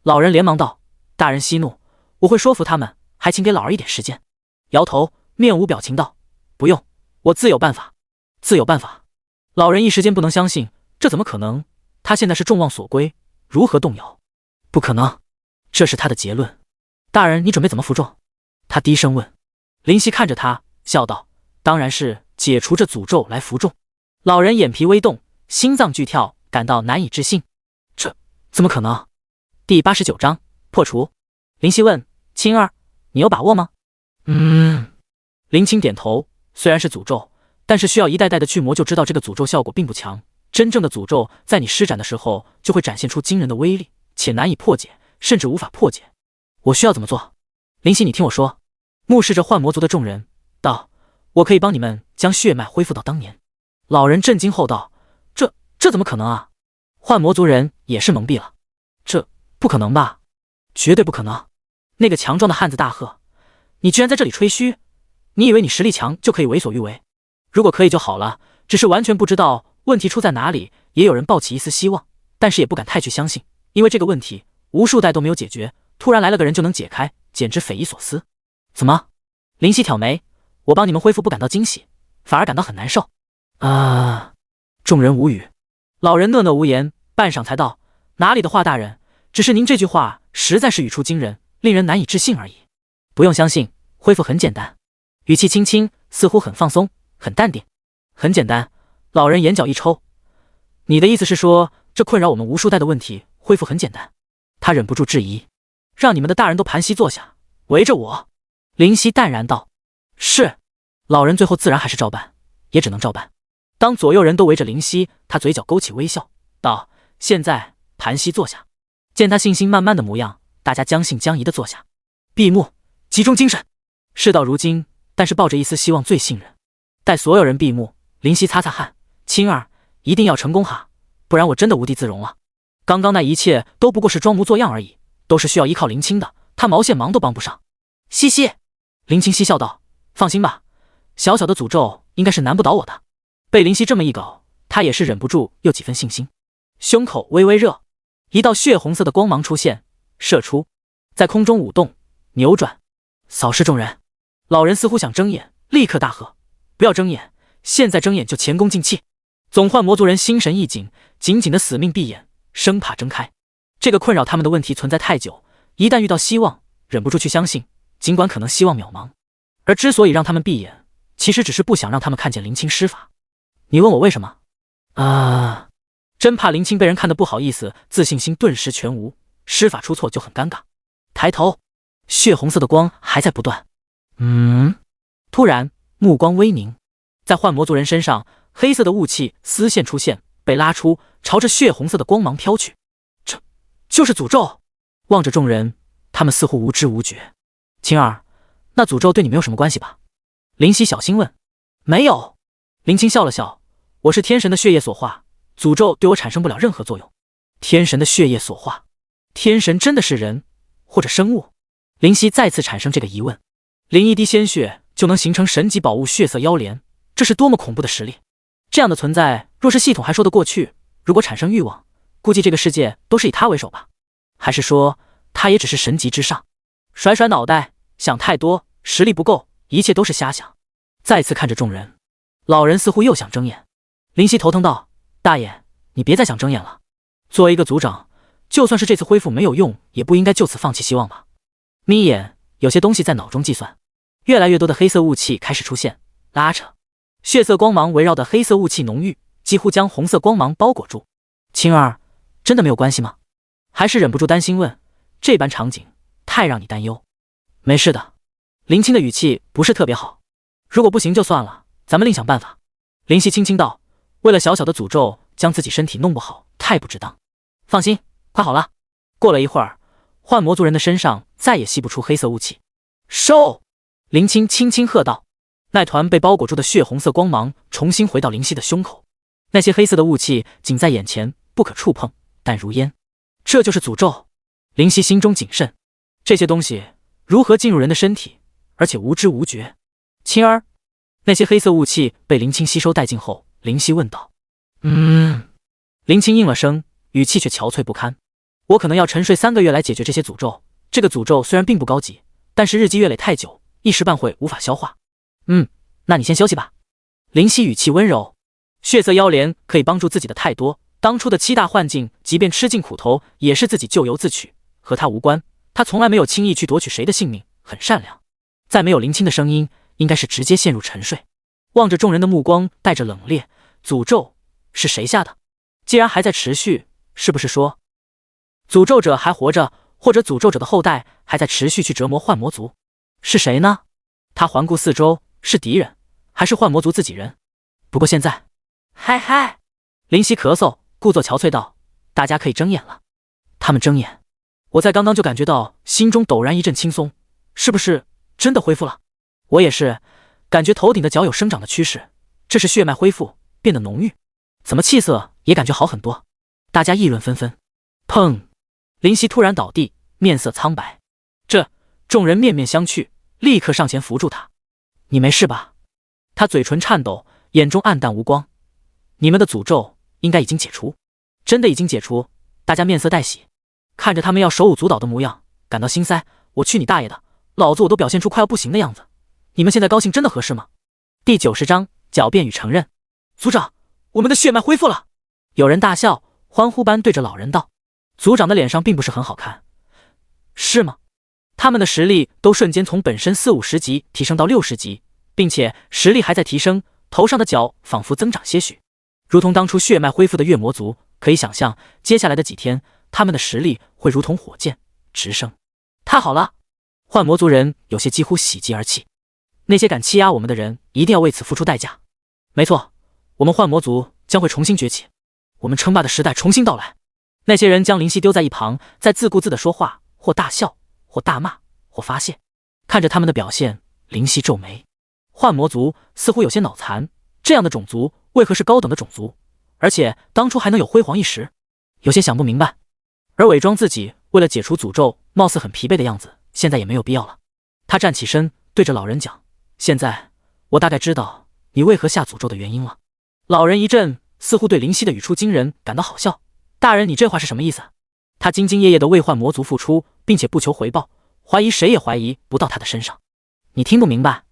A: 老人连忙道：大人息怒，我会说服他们，还请给老儿一点时间。摇头，面无表情道：不用，我自有办法。自有办法。老人一时间不能相信，这怎么可能？他现在是众望所归，如何动摇？不可能，这是他的结论。大人，你准备怎么服众？他低声问。林夕看着他，笑道：“当然是解除这诅咒来服众。”老人眼皮微动，心脏剧跳，感到难以置信。这怎么可能？第89章破除。林夕问：“青儿，你有把握吗？”林青点头。虽然是诅咒，但是需要一代代的去磨就知道这个诅咒效果并不强。真正的诅咒在你施展的时候，就会展现出惊人的威力，且难以破解，甚至无法破解。我需要怎么做？林夕，你听我说。目视着幻魔族的众人道：“我可以帮你们将血脉恢复到当年。”老人震惊后道：“这怎么可能啊？”幻魔族人也是懵逼了。这不可能吧？绝对不可能！那个强壮的汉子大喝：“你居然在这里吹嘘！你以为你实力强就可以为所欲为？如果可以就好了，只是完全不知道问题出在哪里。”也有人抱起一丝希望，但是也不敢太去相信，因为这个问题无数代都没有解决，突然来了个人就能解开，简直匪夷所思。怎么？林夕挑眉：“我帮你们恢复不感到惊喜，反而感到很难受。”众人无语。老人讷讷无言，半晌才道：“哪里的话，大人，只是您这句话实在是语出惊人，令人难以置信而已。不用相信，恢复很简单。”语气轻轻，似乎很放松，很淡定。很简单。老人眼角一抽：“你的意思是说，这困扰我们无数代的问题恢复很简单？”他忍不住质疑：“让你们的大人都盘膝坐下，围着我。”林夕淡然道：“是。”老人最后自然还是照办，也只能照办。当左右人都围着林夕，他嘴角勾起微笑，道：“现在盘膝坐下。”见他信心满满的模样，大家将信将疑的坐下，闭目，集中精神。事到如今，但是抱着一丝希望最信任。待所有人闭目，林夕擦擦汗：“青儿，一定要成功哈，不然我真的无地自容了。刚刚那一切都不过是装模作样而已，都是需要依靠林青的，他毛线忙都帮不上。”嘻嘻，林青嬉笑道：“放心吧，小小的诅咒应该是难不倒我的。”被林夕这么一搞，他也是忍不住又几分信心，胸口微微热，一道血红色的光芒出现，射出，在空中舞动扭转，扫视众人。老人似乎想睁眼，立刻大喝：“不要睁眼，现在睁眼就前功尽弃！”总幻魔族人心神一紧，紧紧的死命闭眼，生怕睁开。这个困扰他们的问题存在太久，一旦遇到希望，忍不住去相信，尽管可能希望渺茫。而之所以让他们闭眼，其实只是不想让他们看见林青施法。你问我为什么？真怕林青被人看得不好意思，自信心顿时全无，施法出错就很尴尬。抬头，血红色的光还在不断。突然目光微凝，在幻魔族人身上，黑色的雾气丝线出现，被拉出，朝着血红色的光芒飘去。这就是诅咒！望着众人，他们似乎无知无觉。青儿，那诅咒对你没有什么关系吧？林夕小心问。没有。林青笑了笑，我是天神的血液所化，诅咒对我产生不了任何作用。天神的血液所化，天神真的是人或者生物？林夕再次产生这个疑问。淋一滴鲜血就能形成神级宝物血色妖莲，这是多么恐怖的实力！这样的存在，若是系统还说得过去，如果产生欲望，估计这个世界都是以他为首吧？还是说，他也只是神级之上？甩甩脑袋，想太多，实力不够，一切都是瞎想。再次看着众人，老人似乎又想睁眼。林夕头疼道：“大爷，你别再想睁眼了。作为一个族长，就算是这次恢复没有用，也不应该就此放弃希望吧？”眯眼，有些东西在脑中计算。越来越多的黑色雾气开始出现，拉扯，血色光芒围绕的黑色雾气浓郁，几乎将红色光芒包裹住。青儿，真的没有关系吗？还是忍不住担心问。这般场景太让你担忧。没事的。林青的语气不是特别好。如果不行就算了，咱们另想办法。林夕轻轻道，为了小小的诅咒将自己身体弄不好，太不值当。放心，快好了。过了一会儿，幻魔族人的身上再也吸不出黑色雾气。收！林青轻轻喝道。那团被包裹住的血红色光芒重新回到林夕的胸口，那些黑色的雾气仅在眼前，不可触碰，淡如烟。这就是诅咒。林夕心中谨慎，这些东西如何进入人的身体，而且无知无觉？青儿，那些黑色雾气被林青吸收殆尽后，林夕问道。林青应了声，语气却憔悴不堪。我可能要沉睡3个月来解决这些诅咒。这个诅咒虽然并不高级，但是日积月累太久，一时半会无法消化。那你先休息吧。林夕语气温柔，血色妖莲可以帮助自己的太多，当初的7大幻境，即便吃尽苦头，也是自己咎由自取，和他无关。他从来没有轻易去夺取谁的性命，很善良。再没有林青的声音，应该是直接陷入沉睡。望着众人的目光带着冷冽，诅咒是谁下的？既然还在持续，是不是说诅咒者还活着，或者诅咒者的后代还在持续去折磨幻魔族？是谁呢？他环顾四周，是敌人，还是幻魔族自己人？不过现在，嗨嗨！林夕咳嗽，故作憔悴道：“大家可以睁眼了。”他们睁眼，我在刚刚就感觉到心中陡然一阵轻松，是不是真的恢复了？我也是，感觉头顶的角有生长的趋势，这是血脉恢复，变得浓郁。怎么气色也感觉好很多？大家议论纷纷。砰！林夕突然倒地，面色苍白。众人面面相觑，立刻上前扶住他。你没事吧？他嘴唇颤抖，眼中暗淡无光。你们的诅咒应该已经解除。真的已经解除？大家面色带喜，看着他们要手舞足蹈的模样，感到心塞。我去你大爷的，老子我都表现出快要不行的样子，你们现在高兴真的合适吗？第90章狡辩与承认。族长，我们的血脉恢复了！有人大笑，欢呼般对着老人道。族长的脸上并不是很好看。是吗？他们的实力都瞬间从本身40-50级提升到60级，并且实力还在提升，头上的角仿佛增长些许，如同当初血脉恢复的月魔族。可以想象，接下来的几天，他们的实力会如同火箭直升。太好了！幻魔族人有些几乎喜极而泣。那些敢欺压我们的人，一定要为此付出代价。没错，我们幻魔族将会重新崛起，我们称霸的时代重新到来。那些人将林夕丢在一旁，在自顾自地说话，或大笑，或大骂，或发泄。看着他们的表现，林夕皱眉。幻魔族似乎有些脑残，这样的种族为何是高等的种族？而且当初还能有辉煌一时，有些想不明白。而伪装自己为了解除诅咒，貌似很疲惫的样子，现在也没有必要了。他站起身，对着老人讲：“现在我大概知道你为何下诅咒的原因了。”老人一震，似乎对林夕的语出惊人感到好笑。大人，你这话是什么意思？他兢兢业业地为幻魔族付出，并且不求回报，怀疑谁也怀疑不到他的身上。你听不明白？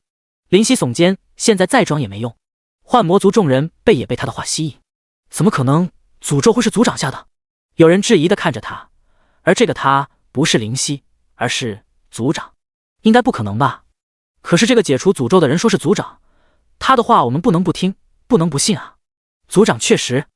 A: 林夕耸肩，现在再装也没用。幻魔族众人也被他的话吸引。怎么可能？诅咒会是族长下的？有人质疑地看着他，而这个他不是林夕，而是族长。应该不可能吧？可是这个解除诅咒的人说是族长，他的话我们不能不听，不能不信啊。族长确实。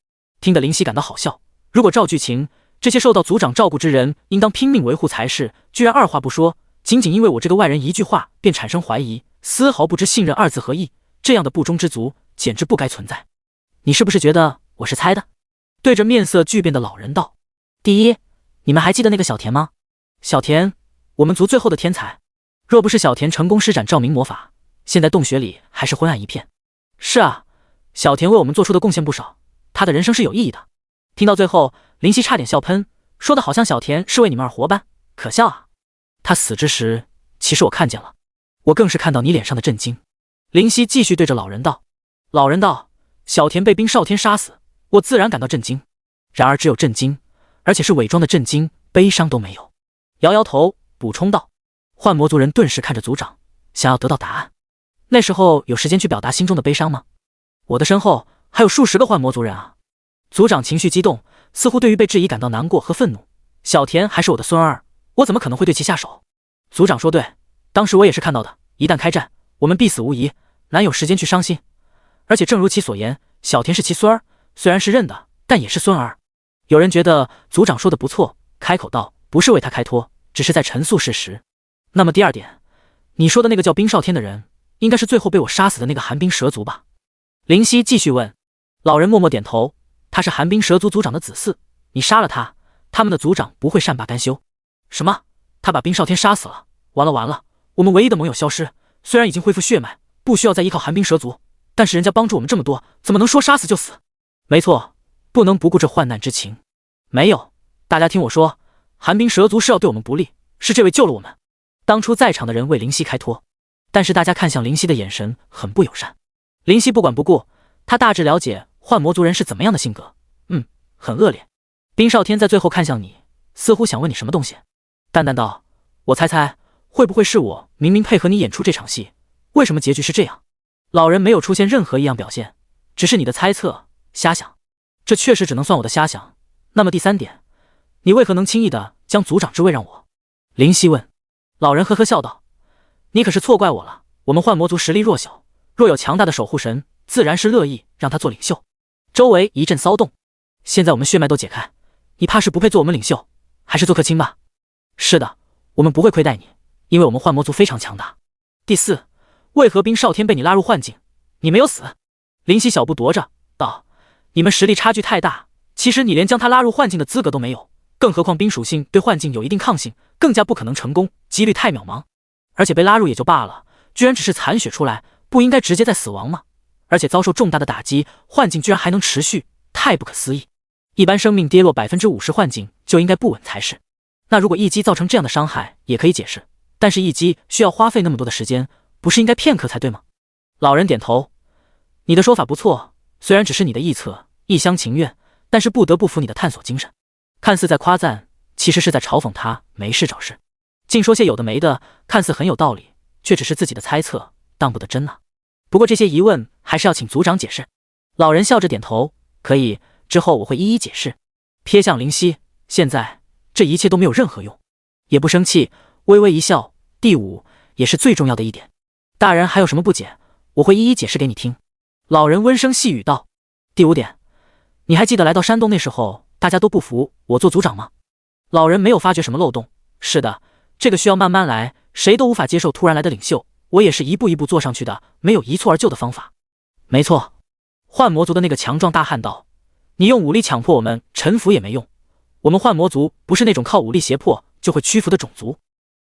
A: 听得林夕感到好笑。如果照剧情，这些受到族长照顾之人应当拼命维护才是，居然二话不说，仅仅因为我这个外人一句话便产生怀疑，丝毫不知信任二字何意，这样的不忠之族简直不该存在。你是不是觉得我是猜的？对着面色巨变的老人道。第一，你们还记得那个小田吗？小田，我们族最后的天才。若不是小田成功施展照明魔法，现在洞穴里还是昏暗一片。是啊，小田为我们做出的贡献不少，他的人生是有意义的。听到最后，林夕差点笑喷，说的好像小田是为你们而活般，可笑啊。他死之时，其实我看见了，我更是看到你脸上的震惊。林夕继续对着老人道。老人道，小田被冰少天杀死，我自然感到震惊。然而只有震惊，而且是伪装的震惊，悲伤都没有。摇摇头，补充道。幻魔族人顿时看着族长，想要得到答案。那时候有时间去表达心中的悲伤吗？我的身后还有数十个幻魔族人啊！族长情绪激动，似乎对于被质疑感到难过和愤怒。小田还是我的孙儿，我怎么可能会对其下手？族长说对，当时我也是看到的，一旦开战，我们必死无疑，哪有时间去伤心？而且正如其所言，小田是其孙儿，虽然是认的，但也是孙儿。有人觉得族长说的不错，开口道，不是为他开脱，只是在陈述事实。那么第二点，你说的那个叫冰少天的人，应该是最后被我杀死的那个寒冰蛇族吧？林夕继续问。老人默默点头，他是寒冰蛇族族长的子嗣，你杀了他，他们的族长不会善罢甘休。什么？他把冰少天杀死了？完了完了，我们唯一的盟友消失，虽然已经恢复血脉，不需要再依靠寒冰蛇族，但是人家帮助我们这么多，怎么能说杀死就死？没错，不能不顾这患难之情。没有，大家听我说，寒冰蛇族是要对我们不利，是这位救了我们。当初在场的人为林夕开脱，但是大家看向林夕的眼神很不友善。林夕不管不顾，他大致了解幻魔族人是怎么样的性格，很恶劣。冰少天在最后看向你，似乎想问你什么东西，淡淡道：我猜猜，会不会是我明明配合你演出这场戏，为什么结局是这样？老人没有出现任何异样表现，只是你的猜测，瞎想。这确实只能算我的瞎想。那么第3点，你为何能轻易的将族长之位让我？灵犀问。老人呵呵笑道：你可是错怪我了，我们幻魔族实力弱小，若有强大的守护神，自然是乐意让他做领袖。周围一阵骚动。现在我们血脉都解开，你怕是不配做我们领袖，还是做客卿吧？是的，我们不会亏待你，因为我们幻魔族非常强大。第4，为何冰少天被你拉入幻境？你没有死。灵犀小步踱着道：你们实力差距太大，其实你连将他拉入幻境的资格都没有，更何况冰属性对幻境有一定抗性，更加不可能成功，几率太渺茫。而且被拉入也就罢了，居然只是残血出来，不应该直接在死亡吗？而且遭受重大的打击，幻境居然还能持续，太不可思议。一般生命跌落 50% 幻境就应该不稳才是。那如果一击造成这样的伤害也可以解释，但是一击需要花费那么多的时间，不是应该片刻才对吗？老人点头，你的说法不错，虽然只是你的臆测，一厢情愿，但是不得不服你的探索精神。看似在夸赞，其实是在嘲讽他没事找事，净说些有的没的，看似很有道理，却只是自己的猜测，当不得真啊。不过这些疑问还是要请族长解释。老人笑着点头，可以，之后我会一一解释。瞥向灵犀，现在这一切都没有任何用，也不生气，微微一笑。第5，也是最重要的一点，大人还有什么不解，我会一一解释给你听。老人温声细语道：第5点，你还记得来到山洞那时候，大家都不服我做族长吗？老人没有发觉什么漏洞。是的，这个需要慢慢来，谁都无法接受突然来的领袖，我也是一步一步做上去的，没有一蹴而就的方法。没错，幻魔族的那个强壮大汉道，你用武力强迫我们臣服也没用，我们幻魔族不是那种靠武力胁迫就会屈服的种族。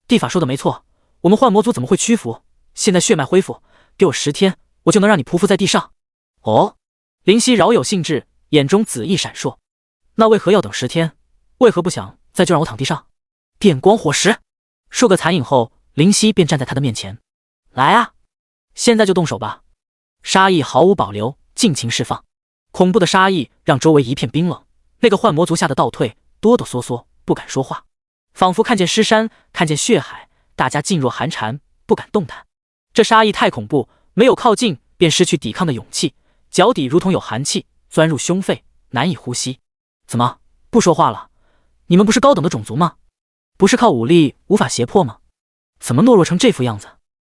A: 地法说的没错，我们幻魔族怎么会屈服？现在血脉恢复，给我10天，我就能让你匍匐在地上。哦，灵犀饶有兴致，眼中紫意闪烁。那为何要等10天？为何不想再就让我躺地上？电光火石，数个残影后，灵犀便站在他的面前。来啊，现在就动手吧！杀意毫无保留，尽情释放。恐怖的杀意让周围一片冰冷，那个幻魔族吓得倒退，哆哆嗦嗦，不敢说话，仿佛看见尸山，看见血海，大家噤若寒蝉，不敢动弹。这杀意太恐怖，没有靠近便失去抵抗的勇气，脚底如同有寒气钻入胸肺，难以呼吸。怎么不说话了？你们不是高等的种族吗？不是靠武力无法胁迫吗？怎么懦弱成这副样子？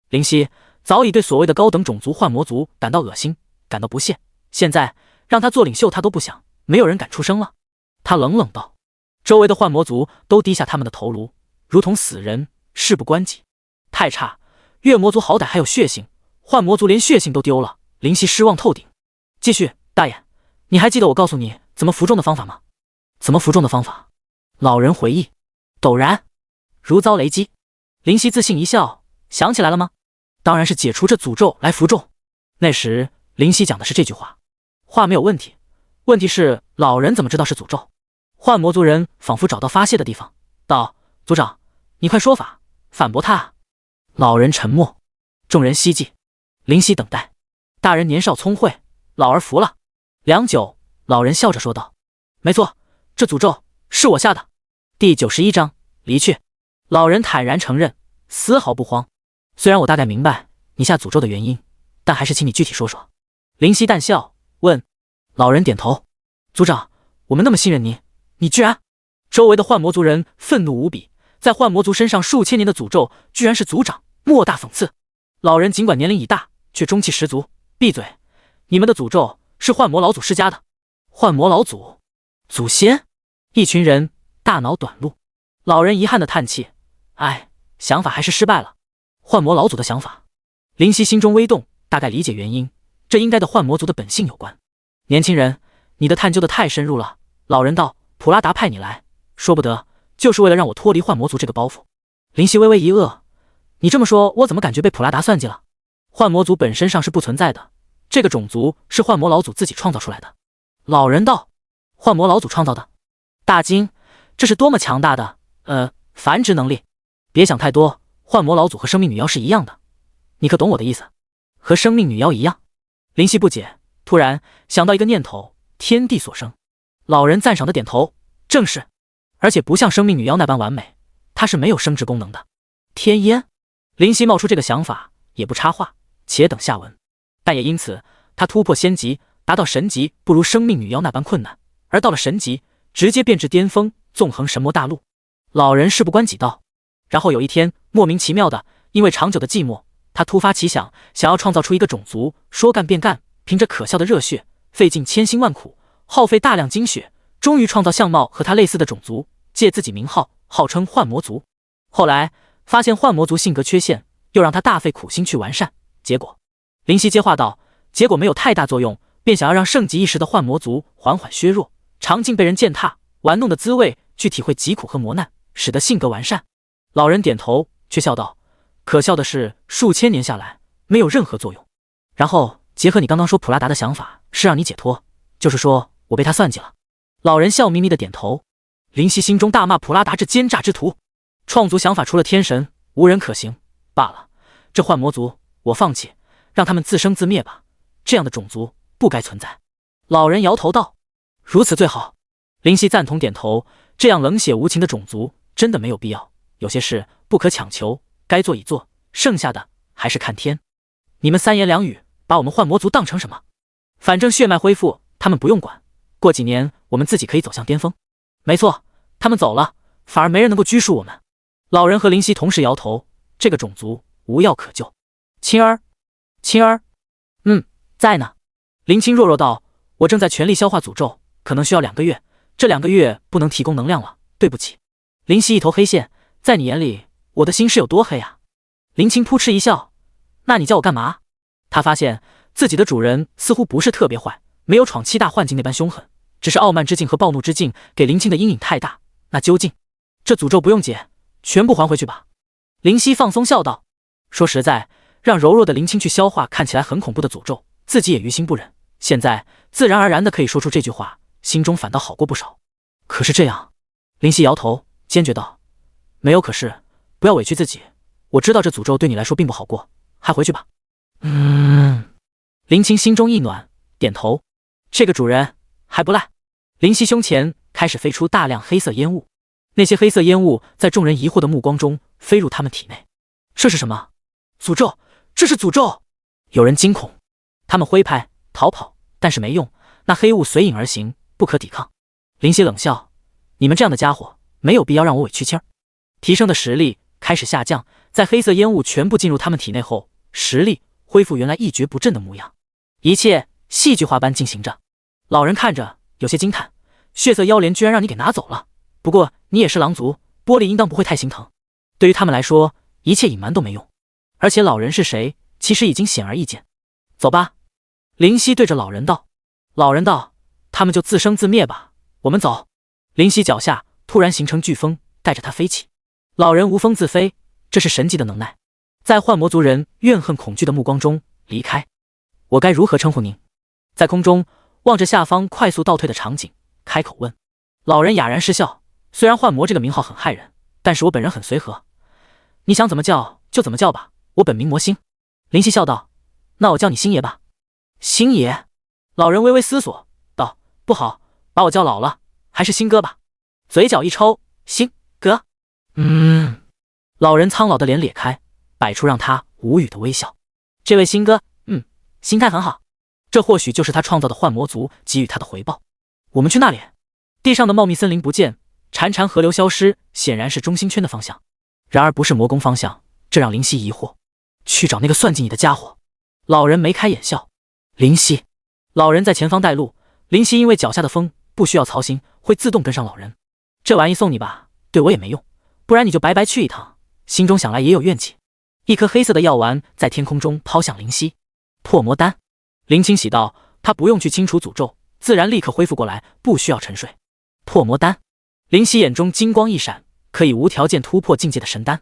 A: 灵犀早已对所谓的高等种族幻魔族感到恶心，感到不屑，现在让他做领袖他都不想，没有人敢出声了。他冷冷道。周围的幻魔族都低下他们的头颅，如同死人，事不关己。太差，月魔族好歹还有血性，幻魔族连血性都丢了，灵犀失望透顶。继续，大爷，你还记得我告诉你怎么服众的方法吗？怎么服众的方法？老人回忆。陡然如遭雷击，灵犀自信一笑，想起来了吗？当然是解除这诅咒来服众。那时灵犀讲的是这句话，话没有问题，问题是老人怎么知道是诅咒？幻魔族人仿佛找到发泄的地方，道：族长，你快说法，反驳他啊！老人沉默，众人希冀，灵犀等待。大人年少聪慧，老儿服了。良久，老人笑着说道：没错，这诅咒是我下的。第91章离去。老人坦然承认，丝毫不慌。虽然我大概明白你下诅咒的原因，但还是请你具体说说。灵犀淡笑问。老人点头。族长，我们那么信任你，你居然……周围的幻魔族人愤怒无比，在幻魔族身上数千年的诅咒，居然是族长，莫大讽刺。老人尽管年龄已大，却中气十足。闭嘴！你们的诅咒是幻魔老祖施加的。幻魔老祖？祖先？一群人大脑短路。老人遗憾的叹气，哎，想法还是失败了。幻魔老祖的想法。灵犀心中微动，大概理解原因，这应该的幻魔族的本性有关。年轻人，你的探究的太深入了。老人道：普拉达派你来，说不得就是为了让我脱离幻魔族这个包袱。灵犀微微一愕，你这么说，我怎么感觉被普拉达算计了？幻魔族本身上是不存在的，这个种族是幻魔老祖自己创造出来的。老人道：幻魔老祖创造的？大惊，这是多么强大的繁殖能力！别想太多，幻魔老祖和生命女妖是一样的，你可懂我的意思？和生命女妖一样？灵犀不解，突然想到一个念头：天地所生。老人赞赏的点头，正是，而且不像生命女妖那般完美，它是没有生殖功能的。天烟？灵犀冒出这个想法，也不插话，且等下文。但也因此，他突破仙级，达到神级，不如生命女妖那般困难，而到了神级，直接变至巅峰，纵横神魔大陆。老人事不关己道。然后有一天，莫名其妙的，因为长久的寂寞，他突发奇想，想要创造出一个种族，说干便干，凭着可笑的热血，费尽千辛万苦，耗费大量精血，终于创造相貌和他类似的种族，借自己名号，号称幻魔族。后来发现幻魔族性格缺陷，又让他大费苦心去完善，结果林夕接话道，结果没有太大作用，便想要让盛极一时的幻魔族缓缓削弱，尝尽被人践踏玩弄的滋味，去体会疾苦和磨难，使得性格完善。老人点头，却笑道，可笑的是数千年下来没有任何作用。然后结合你刚刚说普拉达的想法是让你解脱，就是说我被他算计了。老人笑眯眯的点头。林夕心中大骂普拉达这奸诈之徒，创族想法除了天神无人可行罢了，这幻魔族我放弃，让他们自生自灭吧，这样的种族不该存在。老人摇头道，如此最好。林夕赞同点头，这样冷血无情的种族真的没有必要，有些事不可强求，该做已做，剩下的还是看天。你们三言两语把我们幻魔族当成什么？反正血脉恢复他们不用管，过几年我们自己可以走向巅峰。没错，他们走了，反而没人能够拘束我们。老人和林夕同时摇头，这个种族无药可救。青儿，青儿，在呢。林青弱弱道，我正在全力消化诅咒，可能需要2个月，这2个月不能提供能量了，对不起。林夕一头黑线，在你眼里我的心是有多黑啊？林青扑哧一笑，那你叫我干嘛？他发现自己的主人似乎不是特别坏，没有闯7大幻境那般凶狠，只是傲慢之境和暴怒之境给林青的阴影太大。那究竟这诅咒不用解，全部还回去吧。林夕放松笑道，说实在，让柔弱的林青去消化看起来很恐怖的诅咒，自己也于心不忍，现在自然而然的可以说出这句话，心中反倒好过不少。可是这样，林夕摇头坚决道，没有可是，不要委屈自己，我知道这诅咒对你来说并不好过，还回去吧。林青心中一暖，点头，这个主人还不赖。林夕胸前开始飞出大量黑色烟雾，那些黑色烟雾在众人疑惑的目光中飞入他们体内。这是什么？诅咒！这是诅咒！有人惊恐，他们挥拍逃跑，但是没用，那黑雾随影而行，不可抵抗。林夕冷笑，你们这样的家伙没有必要让我委屈气儿。提升的实力开始下降，在黑色烟雾全部进入他们体内后，实力恢复原来一蹶不振的模样，一切戏剧化般进行着。老人看着有些惊叹，血色妖莲居然让你给拿走了，不过你也是狼族，玻璃应当不会太心疼。对于他们来说，一切隐瞒都没用，而且老人是谁其实已经显而易见。走吧。林夕对着老人道。老人道，他们就自生自灭吧，我们走。林夕脚下突然形成飓风，带着他飞起。老人无风自飞，这是神级的能耐，在幻魔族人怨恨恐惧的目光中离开。我该如何称呼您？在空中望着下方快速倒退的场景，开口问。老人哑然失笑，虽然幻魔这个名号很骇人，但是我本人很随和，你想怎么叫就怎么叫吧，我本名魔星。林夕笑道，那我叫你星爷吧。星爷？老人微微思索道，不好，把我叫老了，还是星哥吧。嘴角一抽，星哥。老人苍老的脸咧开，摆出让他无语的微笑。这位星哥，心态很好，这或许就是他创造的幻魔族给予他的回报。我们去那里。地上的茂密森林不见，潺潺河流消失，显然是中心圈的方向，然而不是魔宫方向，这让林夕疑惑。去找那个算计你的家伙。老人眉开眼笑。林夕。老人在前方带路，林夕因为脚下的风不需要操心，会自动跟上老人。这玩意送你吧，对我也没用，不然你就白白去一趟，心中想来也有怨气。一颗黑色的药丸在天空中抛向林夕。破魔丹。林青喜道，他不用去清除诅咒，自然立刻恢复过来，不需要沉睡。破魔丹。林夕眼中金光一闪，可以无条件突破境界的神丹。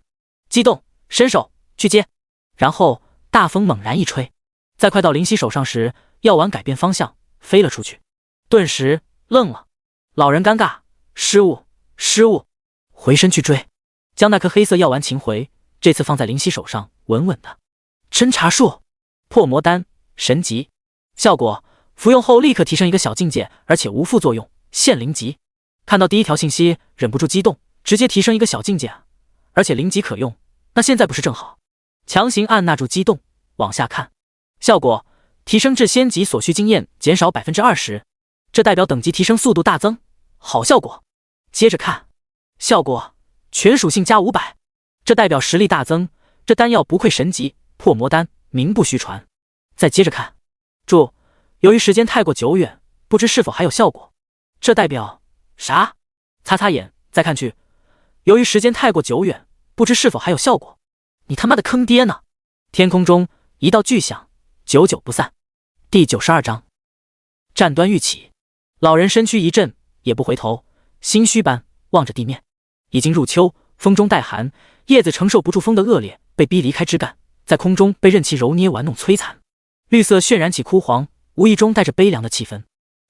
A: 激动，伸手去接，然后大风猛然一吹，在快到林夕手上时，药丸改变方向飞了出去，顿时愣了。老人尴尬，失误，回身去追，将那颗黑色药丸擒回，这次放在林夕手上，稳稳的。侦查术。破魔丹，神级，效果服用后立刻提升一个小境界，而且无副作用，限零级。看到第一条信息，忍不住激动，直接提升一个小境界啊，而且零级可用，那现在不是正好？强行按捺住激动，往下看，效果提升至仙级所需经验减少 20%，这代表等级提升速度大增，好效果。接着看，效果全属性加500，这代表实力大增，这丹药不愧神级破魔丹，名不虚传。再接着看，注：由于时间太过久远，不知是否还有效果。这代表啥？擦擦眼，再看去，由于时间太过久远，不知是否还有效果。你他妈的坑爹呢！天空中一道巨响，久久不散。第92章，战端欲起。老人身躯一震，也不回头，心虚般望着地面。已经入秋，风中带寒，叶子承受不住风的恶劣，被逼离开枝干，在空中被刃气揉捏玩弄摧残，绿色渲染起枯黄，无意中带着悲凉的气氛。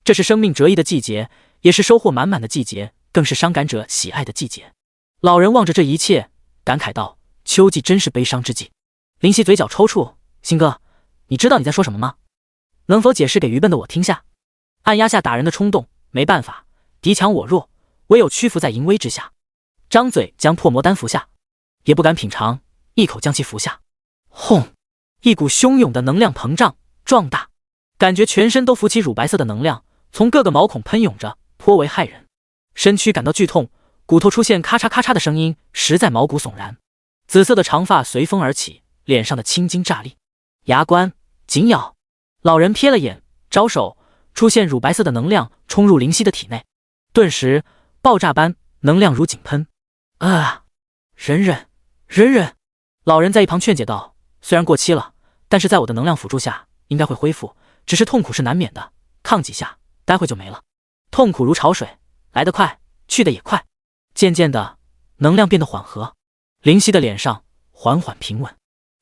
A: 这是生命折翼的季节，也是收获满满的季节，更是伤感者喜爱的季节。老人望着这一切，感慨道：秋季真是悲伤之季。林夕嘴角抽搐，星哥，你知道你在说什么吗？能否解释给愚笨的我听下？按压下打人的冲动，没办法，敌强我弱，唯有屈服在淫威之下。张嘴将破魔丹服下，也不敢品尝，一口将其服下。轰！一股汹涌的能量膨胀壮大，感觉全身都浮起乳白色的能量，从各个毛孔喷涌着，颇为骇人。身躯感到剧痛，骨头出现咔嚓咔嚓的声音，实在毛骨悚然。紫色的长发随风而起，脸上的青筋炸裂，牙关紧咬。老人瞥了眼，招手，出现乳白色的能量冲入灵犀的体内，顿时爆炸般能量如井喷。忍忍。老人在一旁劝解道：虽然过期了，但是在我的能量辅助下应该会恢复，只是痛苦是难免的，抗几下待会就没了。痛苦如潮水，来得快，去得也快。渐渐的，能量变得缓和，灵犀的脸上缓缓平稳，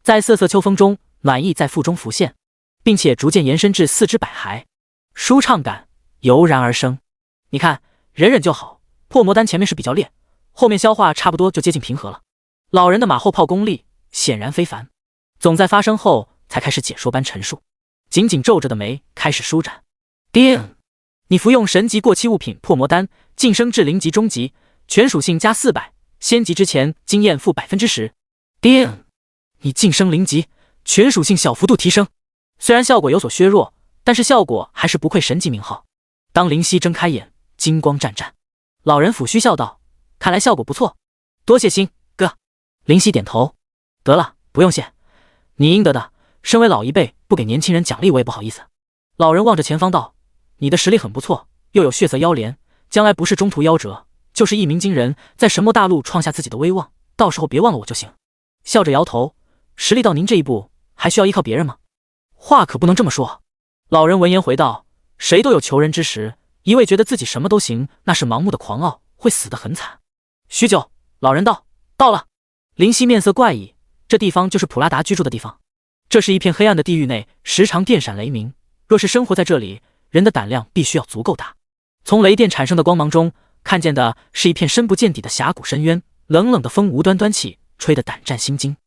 A: 在瑟瑟秋风中，暖意在腹中浮现，并且逐渐延伸至四肢百骸，舒畅感油然而生。你看，忍忍就好，破魔丹前面是比较烈，后面消化差不多就接近平和了。老人的马后炮功力显然非凡，总在发生后才开始解说般陈述，紧紧皱着的眉开始舒展。叮！你服用神级过期物品破魔丹，晋升至0级中级，全属性加400，仙级之前经验负10%。叮！你晋升0级，全属性小幅度提升，虽然效果有所削弱，但是效果还是不愧神级名号。当灵犀睁开眼，金光湛湛，老人抚须笑道：看来效果不错，多谢星哥。灵犀点头，得了，不用谢，你应得的，身为老一辈，不给年轻人奖励我也不好意思。老人望着前方道：你的实力很不错，又有血色妖莲，将来不是中途夭折，就是一鸣惊人，在神魔大陆创下自己的威望，到时候别忘了我就行。笑着摇头，实力到您这一步，还需要依靠别人吗？话可不能这么说。老人闻言回道：谁都有求人之时，一味觉得自己什么都行，那是盲目的狂傲，会死得很惨。许久，老人道：到了。灵犀面色怪异，这地方就是普拉达居住的地方。这是一片黑暗的地狱内，时常电闪雷鸣，若是生活在这里，人的胆量必须要足够大。从雷电产生的光芒中，看见的是一片深不见底的峡谷深渊，冷冷的风无端端气，吹得胆战心惊。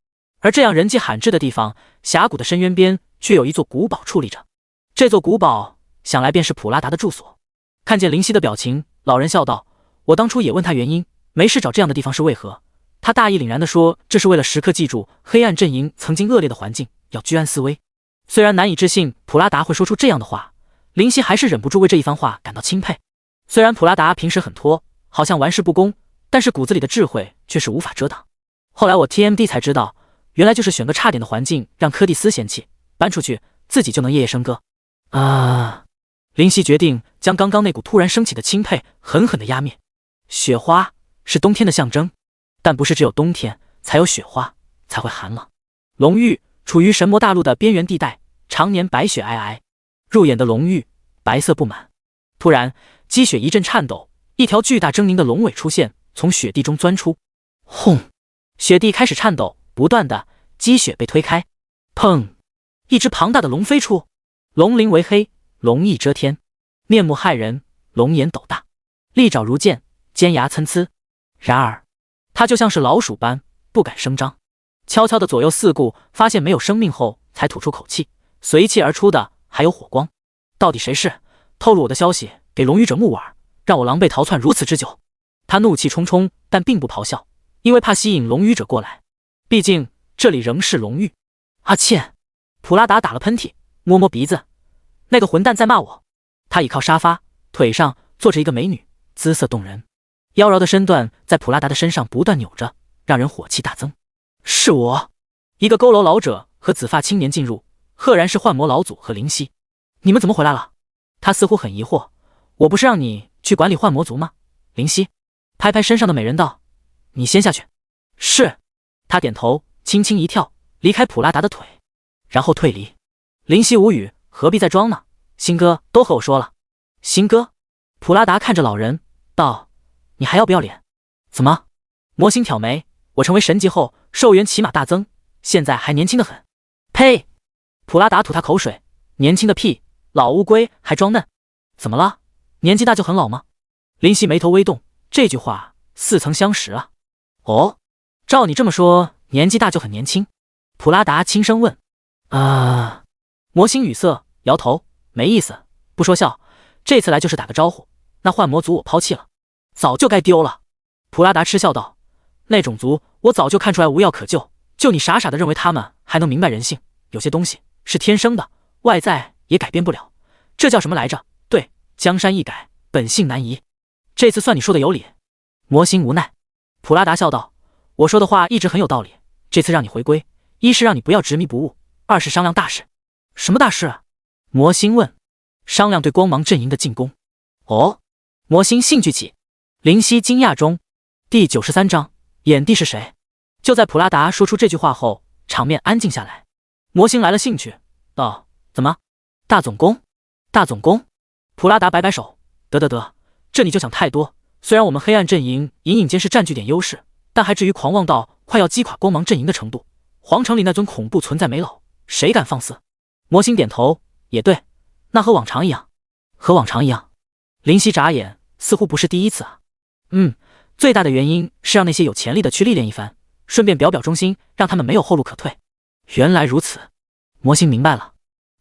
A: 而这样人迹罕至的地方，峡谷的深渊边却有一座古堡矗立着。这座古堡想来便是普拉达的住所。看见灵犀的表情，老人笑道：我当初也问他原因，没事找这样的地方是为何？他大义凛然地说，这是为了时刻记住黑暗阵营曾经恶劣的环境，要居安思危。虽然难以置信普拉达会说出这样的话，灵犀还是忍不住为这一番话感到钦佩。虽然普拉达平时很拖，好像玩世不恭，但是骨子里的智慧却是无法遮挡。后来我 TMD 才知道，原来就是选个差点的环境让柯蒂斯嫌弃，搬出去自己就能夜夜笙歌。灵犀决定将刚刚那股突然升起的钦佩狠狠地压灭。雪花是冬天的象征，但不是只有冬天才有雪花，才会寒冷。龙域处于神魔大陆的边缘地带，常年白雪皑皑，入眼的龙域白色布满。突然积雪一阵颤抖，一条巨大狰狞的龙尾出现，从雪地中钻出。轰！雪地开始颤抖，不断的积雪被推开。砰！一只庞大的龙飞出，龙鳞为黑，龙翼遮天，面目骇人，龙眼斗大，利爪如剑，尖牙参差。然而它就像是老鼠般不敢声张，悄悄的左右四顾，发现没有生命后才吐出口气，随气而出的还有火光。到底谁是透露我的消息给龙语者木耳，让我狼狈逃窜如此之久？他怒气冲冲，但并不咆哮，因为怕吸引龙语者过来，毕竟这里仍是龙域。阿茜，普拉达打了喷嚏，摸摸鼻子，那个混蛋在骂我。他倚靠沙发，腿上坐着一个美女，姿色动人，妖娆的身段在普拉达的身上不断扭着，让人火气大增。是我！一个佝偻老者和紫发青年进入，赫然是幻魔老祖和灵犀。你们怎么回来了？他似乎很疑惑。我不是让你去管理幻魔族吗？灵犀拍拍身上的美人道：你先下去。是。他点头，轻轻一跳，离开普拉达的腿，然后退离。灵犀无语，何必再装呢？新哥都和我说了。新哥？普拉达看着老人道：你还要不要脸？怎么？魔星挑眉，我成为神级后寿元起码大增，现在还年轻得很。呸！普拉达吐他口水，年轻个屁，老乌龟还装嫩。怎么了？年纪大就很老吗？灵犀眉头微动，这句话似曾相识啊。哦，照你这么说，年纪大就很年轻？普拉达轻声问。魔星语塞，摇头，没意思，不说笑，这次来就是打个招呼。那幻魔族我抛弃了，早就该丢了。普拉达嗤笑道：那种族我早就看出来无药可救，就你傻傻的认为他们还能明白人性，有些东西是天生的，外在也改变不了，这叫什么来着？对，江山易改，本性难移。这次算你说的有理。魔星无奈。普拉达笑道：我说的话一直很有道理，这次让你回归，一是让你不要执迷不悟，二是商量大事。什么大事啊？魔星问。商量对光芒阵营的进攻。哦，魔星兴趣起。灵犀惊讶中。第93章，眼帝是谁？就在普拉达说出这句话后，场面安静下来。魔星来了兴趣，道：怎么？大总攻？大总攻？普拉达摆摆手，得，这你就想太多。虽然我们黑暗阵营隐隐间是占据点优势，但还至于狂妄到快要击垮光芒阵营的程度。皇城里那尊恐怖存在没老，谁敢放肆？魔星点头，也对，那和往常一样。和往常一样。灵犀眨眼，似乎不是第一次啊。最大的原因是让那些有潜力的去历练一番，顺便表表忠心，让他们没有后路可退。原来如此。魔星明白了，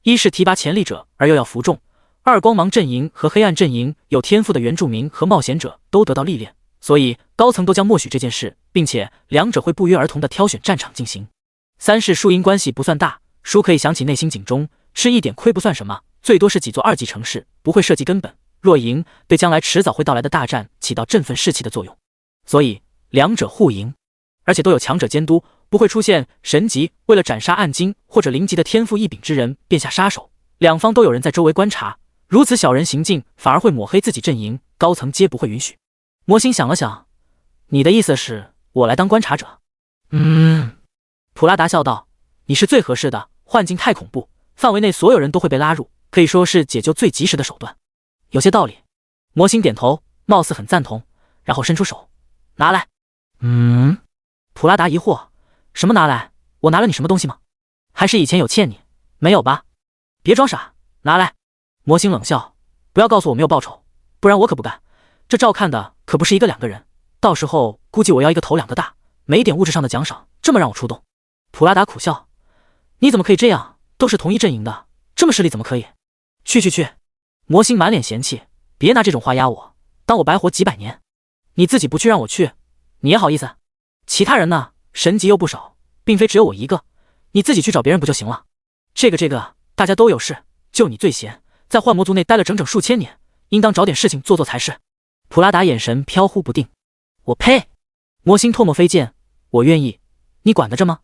A: 一是提拔潜力者而又要服众，二光芒阵营和黑暗阵营有天赋的原住民和冒险者都得到历练，所以高层都将默许这件事，并且两者会不约而同地挑选战场进行。三是输赢关系不算大，输可以想起内心警钟，吃一点亏不算什么，最多是几座2级城市，不会涉及根本。若赢，对将来迟早会到来的大战起到振奋士气的作用。所以两者互赢，而且都有强者监督，不会出现神级为了斩杀暗金或者灵级的天赋异禀之人便下杀手，两方都有人在周围观察，如此小人行径反而会抹黑自己阵营，高层皆不会允许。魔星想了想，你的意思是我来当观察者？普拉达笑道，你是最合适的，幻境太恐怖，范围内所有人都会被拉入，可以说是解救最及时的手段。有些道理。魔星点头，貌似很赞同，然后伸出手，拿来。普拉达疑惑，什么拿来？我拿了你什么东西吗？还是以前有欠你？没有吧？别装傻，拿来。魔星冷笑，不要告诉我没有报酬，不然我可不干。这照看的可不是1个2个人，到时候估计我要1个头2个大，没点物质上的奖赏，这么让我出动。普拉达苦笑，你怎么可以这样？都是同一阵营的，这么势利怎么可以？去。魔星满脸嫌弃，别拿这种话压我，当我白活几百年。你自己不去让我去，你也好意思？其他人呢？神级又不少，并非只有我一个，你自己去找别人不就行了？这个，大家都有事，就你最闲，在幻魔族内待了整整数千年，应当找点事情做才是。普拉达眼神飘忽不定。我呸！魔星唾沫飞溅，我愿意，你管得着吗？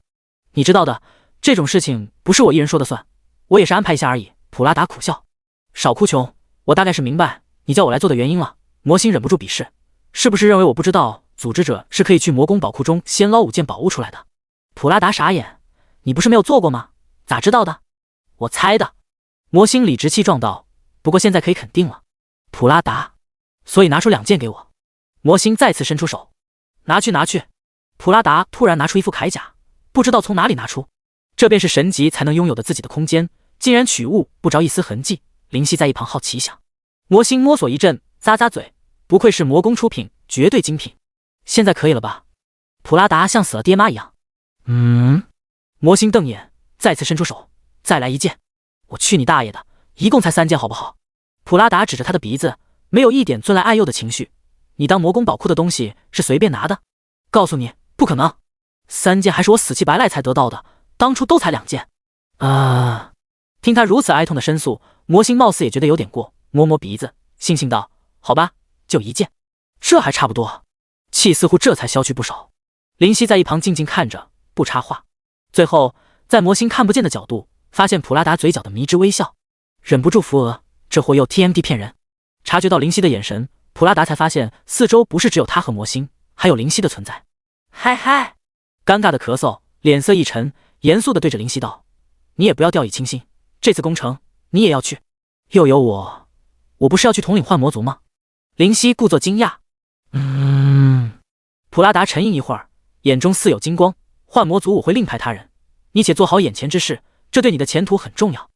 A: 你知道的，这种事情不是我一人说的算，我也是安排一下而已。普拉达苦笑，少哭穷，我大概是明白你叫我来做的原因了。魔星忍不住鄙视，是不是认为我不知道组织者是可以去魔宫宝库中先捞5件宝物出来的？普拉达傻眼，你不是没有做过吗？咋知道的？我猜的。魔星理直气壮道，不过现在可以肯定了。普拉达，所以拿出2件给我。魔星再次伸出手，拿去。普拉达突然拿出一副铠甲，不知道从哪里拿出，这便是神级才能拥有的自己的空间，竟然取物不着一丝痕迹。灵犀在一旁好奇想，魔星摸索一阵，咂嘴，不愧是魔宫出品，绝对精品。现在可以了吧？普拉达像死了爹妈一样。魔星瞪眼，再次伸出手，再来1件。我去你大爷的，一共才3件好不好？普拉达指着他的鼻子，没有一点尊来爱幼的情绪。你当魔宫宝库的东西是随便拿的？告诉你，不可能，3件还是我死乞白赖才得到的，当初都才2件。听他如此哀痛的申诉，魔星貌似也觉得有点过，摸摸鼻子，悻悻道：“好吧，就一件，这还差不多。”气似乎这才消去不少。林夕在一旁静静看着，不插话。最后，在魔星看不见的角度，发现普拉达嘴角的迷之微笑，忍不住扶额，这货又 TMD 骗人。察觉到林夕的眼神，普拉达才发现四周不是只有他和魔星，还有林夕的存在。嗨嗨，尴尬的咳嗽，脸色一沉，严肃地对着林夕道：“你也不要掉以轻心，这次攻城你也要去。”又有我不是要去统领幻魔族吗？林夕故作惊讶。普拉达沉吟一会儿，眼中似有金光。幻魔族我会另派他人，你且做好眼前之事，这对你的前途很重要。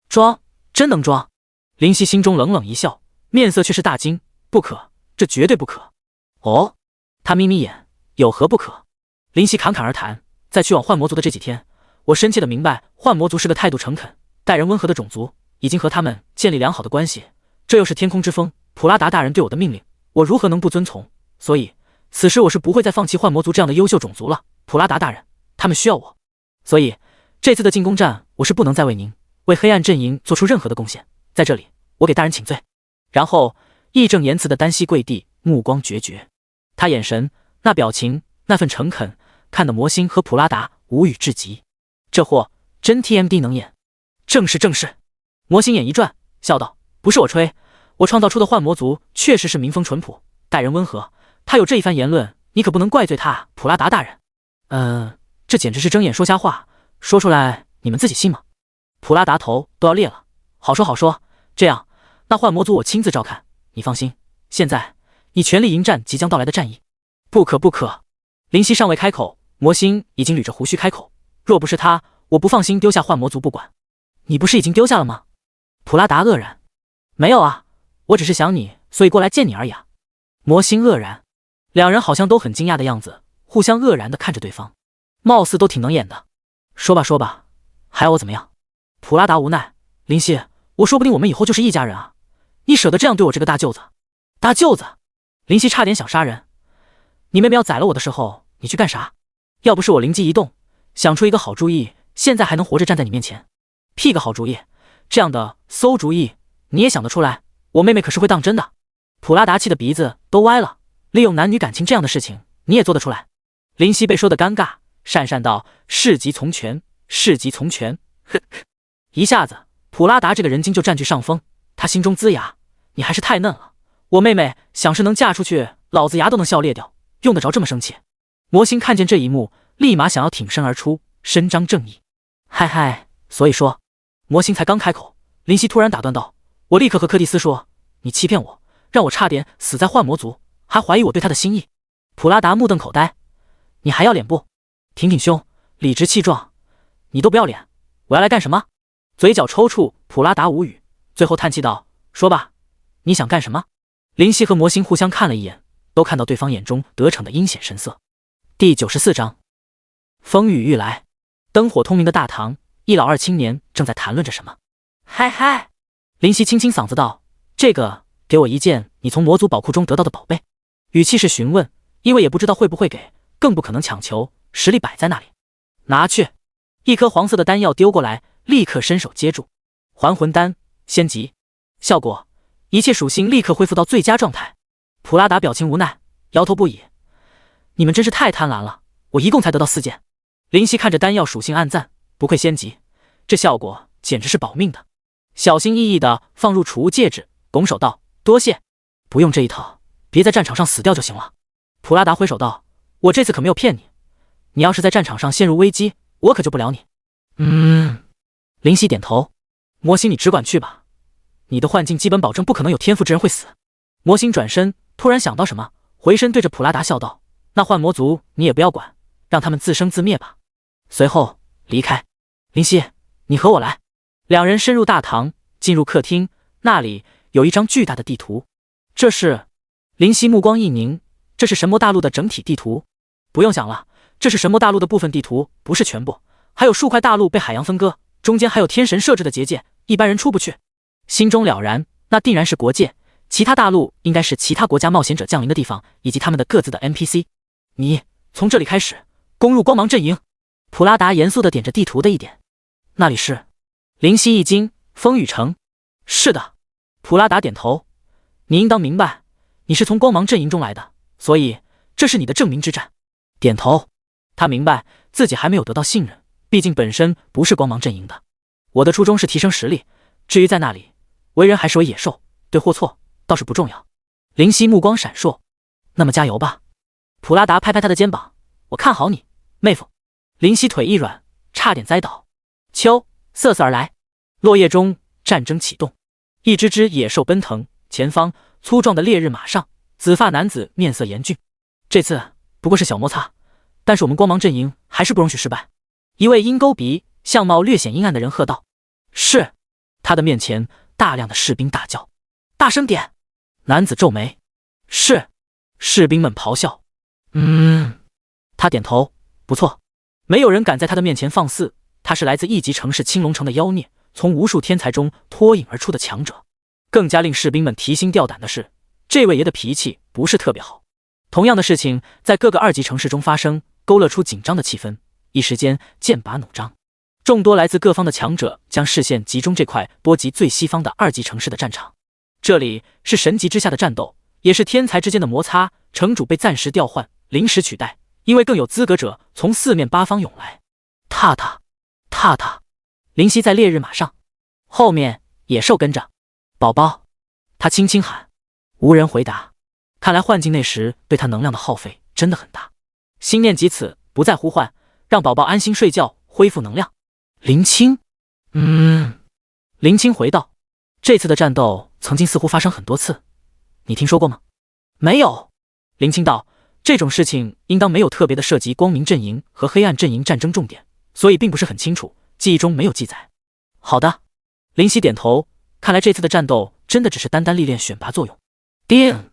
A: 装？真能装？林夕心中冷冷一笑，面色却是大惊。不可，这绝对不可。哦，他眯眯眼，有何不可？林夕侃侃而谈，在去往幻魔族的这几天，我深切的明白幻魔族是个态度诚恳、待人温和的种族，已经和他们建立良好的关系。这又是天空之风普拉达大人对我的命令，我如何能不遵从？所以此时我是不会再放弃幻魔族这样的优秀种族了。普拉达大人，他们需要我，所以这次的进攻战，我是不能再为您、为黑暗阵营做出任何的贡献。在这里，我给大人请罪。然后义正言辞的单膝跪地，目光决绝。他眼神、那表情、那份诚恳，看得魔星和普拉达无语至极。这货真 TMD 能演。正是正是。魔星眼一转，笑道：“不是我吹，我创造出的幻魔族确实是民风淳朴，待人温和。他有这一番言论，你可不能怪罪他，普拉达大人。这简直是睁眼说瞎话，说出来你们自己信吗？”普拉达头都要裂了。好说好说，这样，那幻魔族我亲自照看，你放心。现在，你全力迎战即将到来的战役。不可不可！林夕尚未开口，魔星已经捋着胡须开口：“若不是他，我不放心丢下幻魔族不管。”你不是已经丢下了吗？普拉达愕然：“没有啊，我只是想你，所以过来见你而已啊。”魔星愕然，两人好像都很惊讶的样子，互相愕然地看着对方，貌似都挺能演的。说吧说吧，还要我怎么样？普拉达无奈：“林夕，我说不定我们以后就是一家人啊，你舍得这样对我这个大舅子？”大舅子！林夕差点想杀人。你妹妹要宰了我的时候，你去干啥？要不是我灵机一动，想出一个好主意，现在还能活着站在你面前。屁个好主意！这样的馊主意你也想得出来？我妹妹可是会当真的。普拉达气的鼻子都歪了，利用男女感情这样的事情你也做得出来？林夕被说得尴尬，讪讪道：“事急从权，事急从权。”呵，一下子普拉达这个人精就占据上风，他心中龇牙：“你还是太嫩了，我妹妹想是能嫁出去，老子牙都能笑裂掉，用得着这么生气？”魔星看见这一幕，立马想要挺身而出，伸张正义。嗨嗨，所以说。魔星才刚开口，林夕突然打断道：“我立刻和柯蒂斯说，你欺骗我，让我差点死在幻魔族，还怀疑我对他的心意。”普拉达目瞪口呆：“你还要脸不？挺挺胸，理直气壮，你都不要脸，我要来干什么？”嘴角抽搐，普拉达无语，最后叹气道：“说吧，你想干什么？”林夕和魔星互相看了一眼，都看到对方眼中得逞的阴险神色。第94章，风雨欲来。灯火通明的大堂，一老二青年正在谈论着什么。嗨嗨，林夕清清嗓子道：“这个，给我一件你从魔族宝库中得到的宝贝。”语气是询问，因为也不知道会不会给，更不可能强求，实力摆在那里。拿去。一颗黄色的丹药丢过来，立刻伸手接住。还魂丹，仙级，效果，一切属性立刻恢复到最佳状态。普拉达表情无奈，摇头不已：“你们真是太贪婪了，我一共才得到4件。”林夕看着丹药属性暗赞，不愧仙级，这效果简直是保命的。小心翼翼地放入储物戒指，拱手道：“多谢。”不用这一套，别在战场上死掉就行了。普拉达挥手道：“我这次可没有骗你，你要是在战场上陷入危机，我可救不了你。”林夕点头：“魔星你只管去吧，你的幻境基本保证不可能有天赋之人会死。”魔星转身，突然想到什么，回身对着普拉达笑道：“那幻魔族你也不要管，让他们自生自灭吧。”随后离开。林夕，你和我来。两人深入大堂，进入客厅，那里有一张巨大的地图。这是……林夕目光一凝，这是神魔大陆的整体地图。不用想了，这是神魔大陆的部分地图，不是全部，还有数块大陆被海洋分割，中间还有天神设置的结界，一般人出不去。心中了然，那定然是国界，其他大陆应该是其他国家冒险者降临的地方，以及他们的各自的 NPC。你从这里开始，攻入光芒阵营。普拉达严肃地点着地图的一点。那里是？林夕一惊：风雨城。是的。普拉达点头。你应当明白，你是从光芒阵营中来的，所以这是你的证明之战。点头，他明白自己还没有得到信任，毕竟本身不是光芒阵营的。我的初衷是提升实力，至于在那里，为人还是为野兽，对或错倒是不重要。林夕目光闪烁，那么加油吧。普拉达拍拍他的肩膀，我看好你，妹夫。林夕腿一软，差点栽倒。秋瑟瑟而来，落叶中战争启动，一只只野兽奔腾，前方粗壮的烈日马上，紫发男子面色严峻。这次不过是小摩擦，但是我们光芒阵营还是不容许失败。一位鹰钩鼻、相貌略显阴暗的人喝道：“是。”他的面前大量的士兵大叫：“大声点！”男子皱眉：“是。”士兵们咆哮：“他点头：“不错。”没有人敢在他的面前放肆，他是来自一级城市青龙城的妖孽，从无数天才中脱颖而出的强者。更加令士兵们提心吊胆的是，这位爷的脾气不是特别好。同样的事情在各个二级城市中发生，勾勒出紧张的气氛，一时间剑拔弩张。众多来自各方的强者将视线集中这块波及最西方的二级城市的战场。这里是神级之下的战斗，也是天才之间的摩擦，城主被暂时调换，临时取代，因为更有资格者从四面八方涌来。踏踏踏踏，林夕在烈日马上，后面野兽跟着。宝宝，他轻轻喊，无人回答。看来幻境那时对他能量的耗费真的很大。心念及此，不再呼唤，让宝宝安心睡觉，恢复能量。林青，林青回道，这次的战斗曾经似乎发生很多次，你听说过吗？没有。林青道，这种事情应当没有特别的涉及光明阵营和黑暗阵营战争重点，所以并不是很清楚，记忆中没有记载。好的。林夕点头，看来这次的战斗真的只是单单历练选拔作用。叮！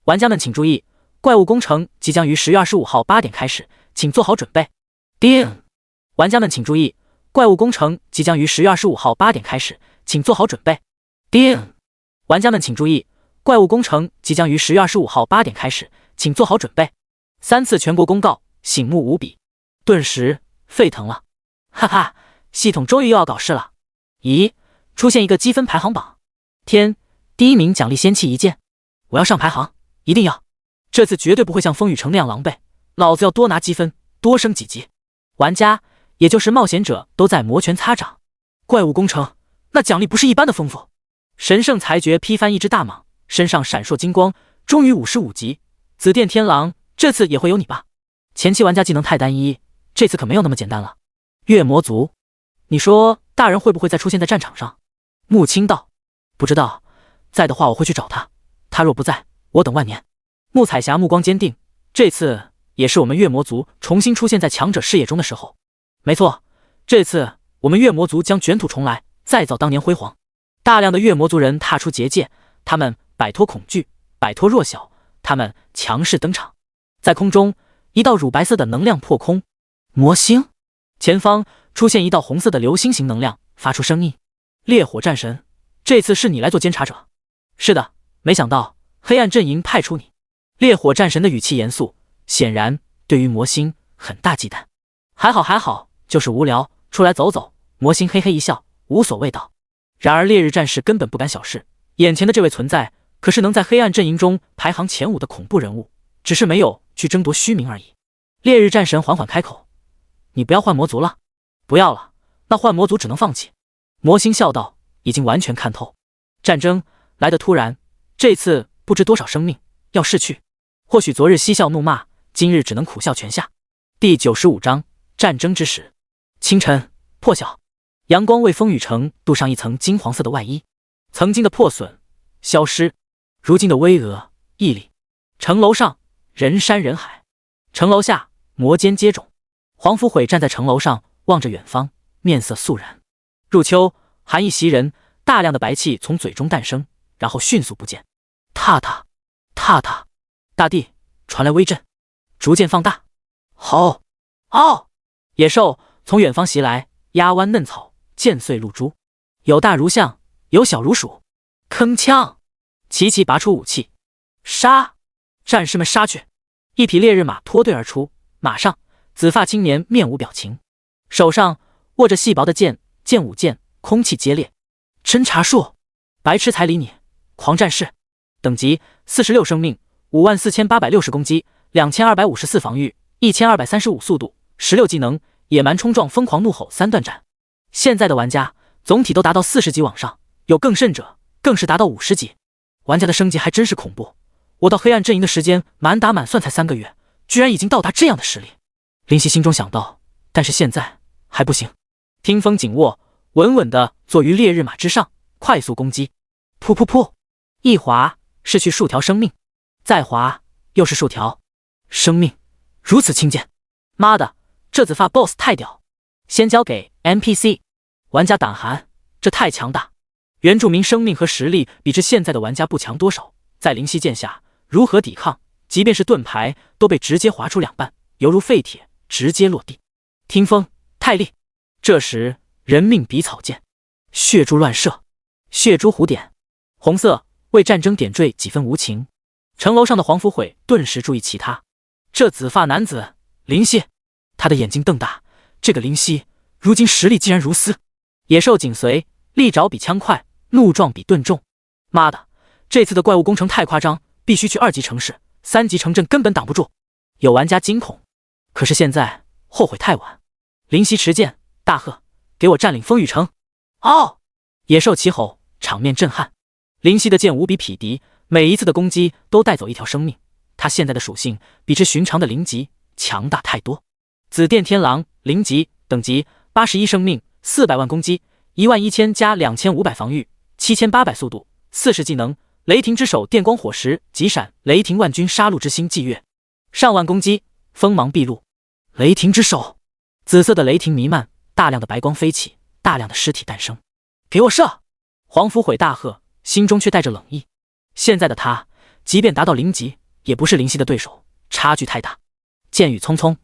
A: 玩家们请注意，怪物工程即将于10月25号8点开始，请做好准备。叮！玩家们请注意，怪物工程即将于10月25号8点开始，请做好准备。叮！玩家们请注意，怪物工程即将于10月25号8点开始，请做好准备。3次全国公告，醒目无比，顿时沸腾了。哈哈，系统终于又要搞事了。咦，出现一个积分排行榜，天，第1名奖励仙器1件，我要上排行，一定要！这次绝对不会像风雨城那样狼狈，老子要多拿积分，多升几级。玩家，也就是冒险者都在摩拳擦掌。怪物工程，那奖励不是一般的丰富。神圣裁决劈翻一只大蟒，身上闪烁金光，终于55级。紫电天狼，这次也会有你吧？前期玩家技能太单一，这次可没有那么简单了。月魔族，你说大人会不会再出现在战场上？木青道，不知道，在的话我会去找他，他若不在，我等万年。木彩霞目光坚定，这次也是我们月魔族重新出现在强者视野中的时候。没错，这次我们月魔族将卷土重来，再造当年辉煌。大量的月魔族人踏出结界，他们摆脱恐惧，摆脱弱小，他们强势登场。在空中，一道乳白色的能量破空，魔星前方出现一道红色的流星型能量，发出声音：烈火战神，这次是你来做监察者。是的，没想到黑暗阵营派出你。烈火战神的语气严肃，显然对于魔星很大忌惮。还好还好，就是无聊，出来走走。魔星嘿嘿一笑，无所谓道。然而烈日战士根本不敢小视，眼前的这位存在可是能在黑暗阵营中排行前5的恐怖人物，只是没有去争夺虚名而已。烈日战神缓缓开口，你不要换魔族了？不要了，那换魔族只能放弃。魔星笑道，已经完全看透，战争来得突然，这次不知多少生命要逝去，或许昨日嬉笑怒骂，今日只能苦笑泉下。第95章战争之时。清晨破晓，阳光为风雨城镀上一层金黄色的外衣，曾经的破损消失，如今的巍峨屹立。城楼上人山人海，城楼下魔间接踵。黄甫悔站在城楼上望着远方，面色肃然。入秋，寒意袭人，大量的白气从嘴中诞生，然后迅速不见。踏踏踏踏，大地传来微震，逐渐放大。吼嗷！野兽从远方袭来，压弯嫩草，剑碎露珠，有大如象，有小如鼠。铿锵！齐齐拔出武器，杀！战士们杀去！一匹烈日马脱队而出，马上紫发青年面无表情，手上握着细薄的剑，剑舞剑，空气接裂。侦察术，白痴才理你，狂战士！等级46生命，54860攻击，2254防御，1235速度，16技能野蛮冲撞、疯狂怒吼3段斩。现在的玩家总体都达到40级往上，有更甚者更是达到50级。玩家的升级还真是恐怖。我到黑暗阵营的时间满打满算才3个月，居然已经到达这样的实力。林夕心中想到，但是现在还不行。听风紧握，稳稳地坐于烈日马之上，快速攻击。噗噗噗，一滑失去数条生命，再滑又是数条生命，如此轻贱。妈的，这紫发 BOSS 太屌！先交给 NPC。玩家胆寒，这太强大。原住民生命和实力比之现在的玩家不强多少，在灵犀剑下如何抵抗？即便是盾牌都被直接划出2半，犹如废铁，直接落地。听风太厉！这时人命比草贱，血珠乱射，血珠胡点，红色为战争点缀几分无情。城楼上的黄福悔顿时注意其他，这紫发男子林夕，他的眼睛瞪大，这个林夕如今实力竟然如斯。野兽紧随，利爪比枪快，怒撞比盾重。妈的，这次的怪物工程太夸张，必须去2级城市，3级城镇根本挡不住。有玩家惊恐，可是现在后悔太晚。林夕持剑大喝：“给我占领风雨城！”哦！野兽齐吼，场面震撼。林夕的剑无比匹敌，每一次的攻击都带走1条生命。他现在的属性比之寻常的0级强大太多。紫电天狼0级，等级81生命，400万攻击，11000加2500防御，7800速度，40技能雷霆之手电光火石急闪，雷霆万钧杀戮之心祭月，上万攻击锋芒毕露。雷霆之手，紫色的雷霆弥漫，大量的白光飞起，大量的尸体诞生。给我射！黄福悔大喝，心中却带着冷意。现在的他即便达到0级也不是林夕的对手，差距太大。剑雨匆匆，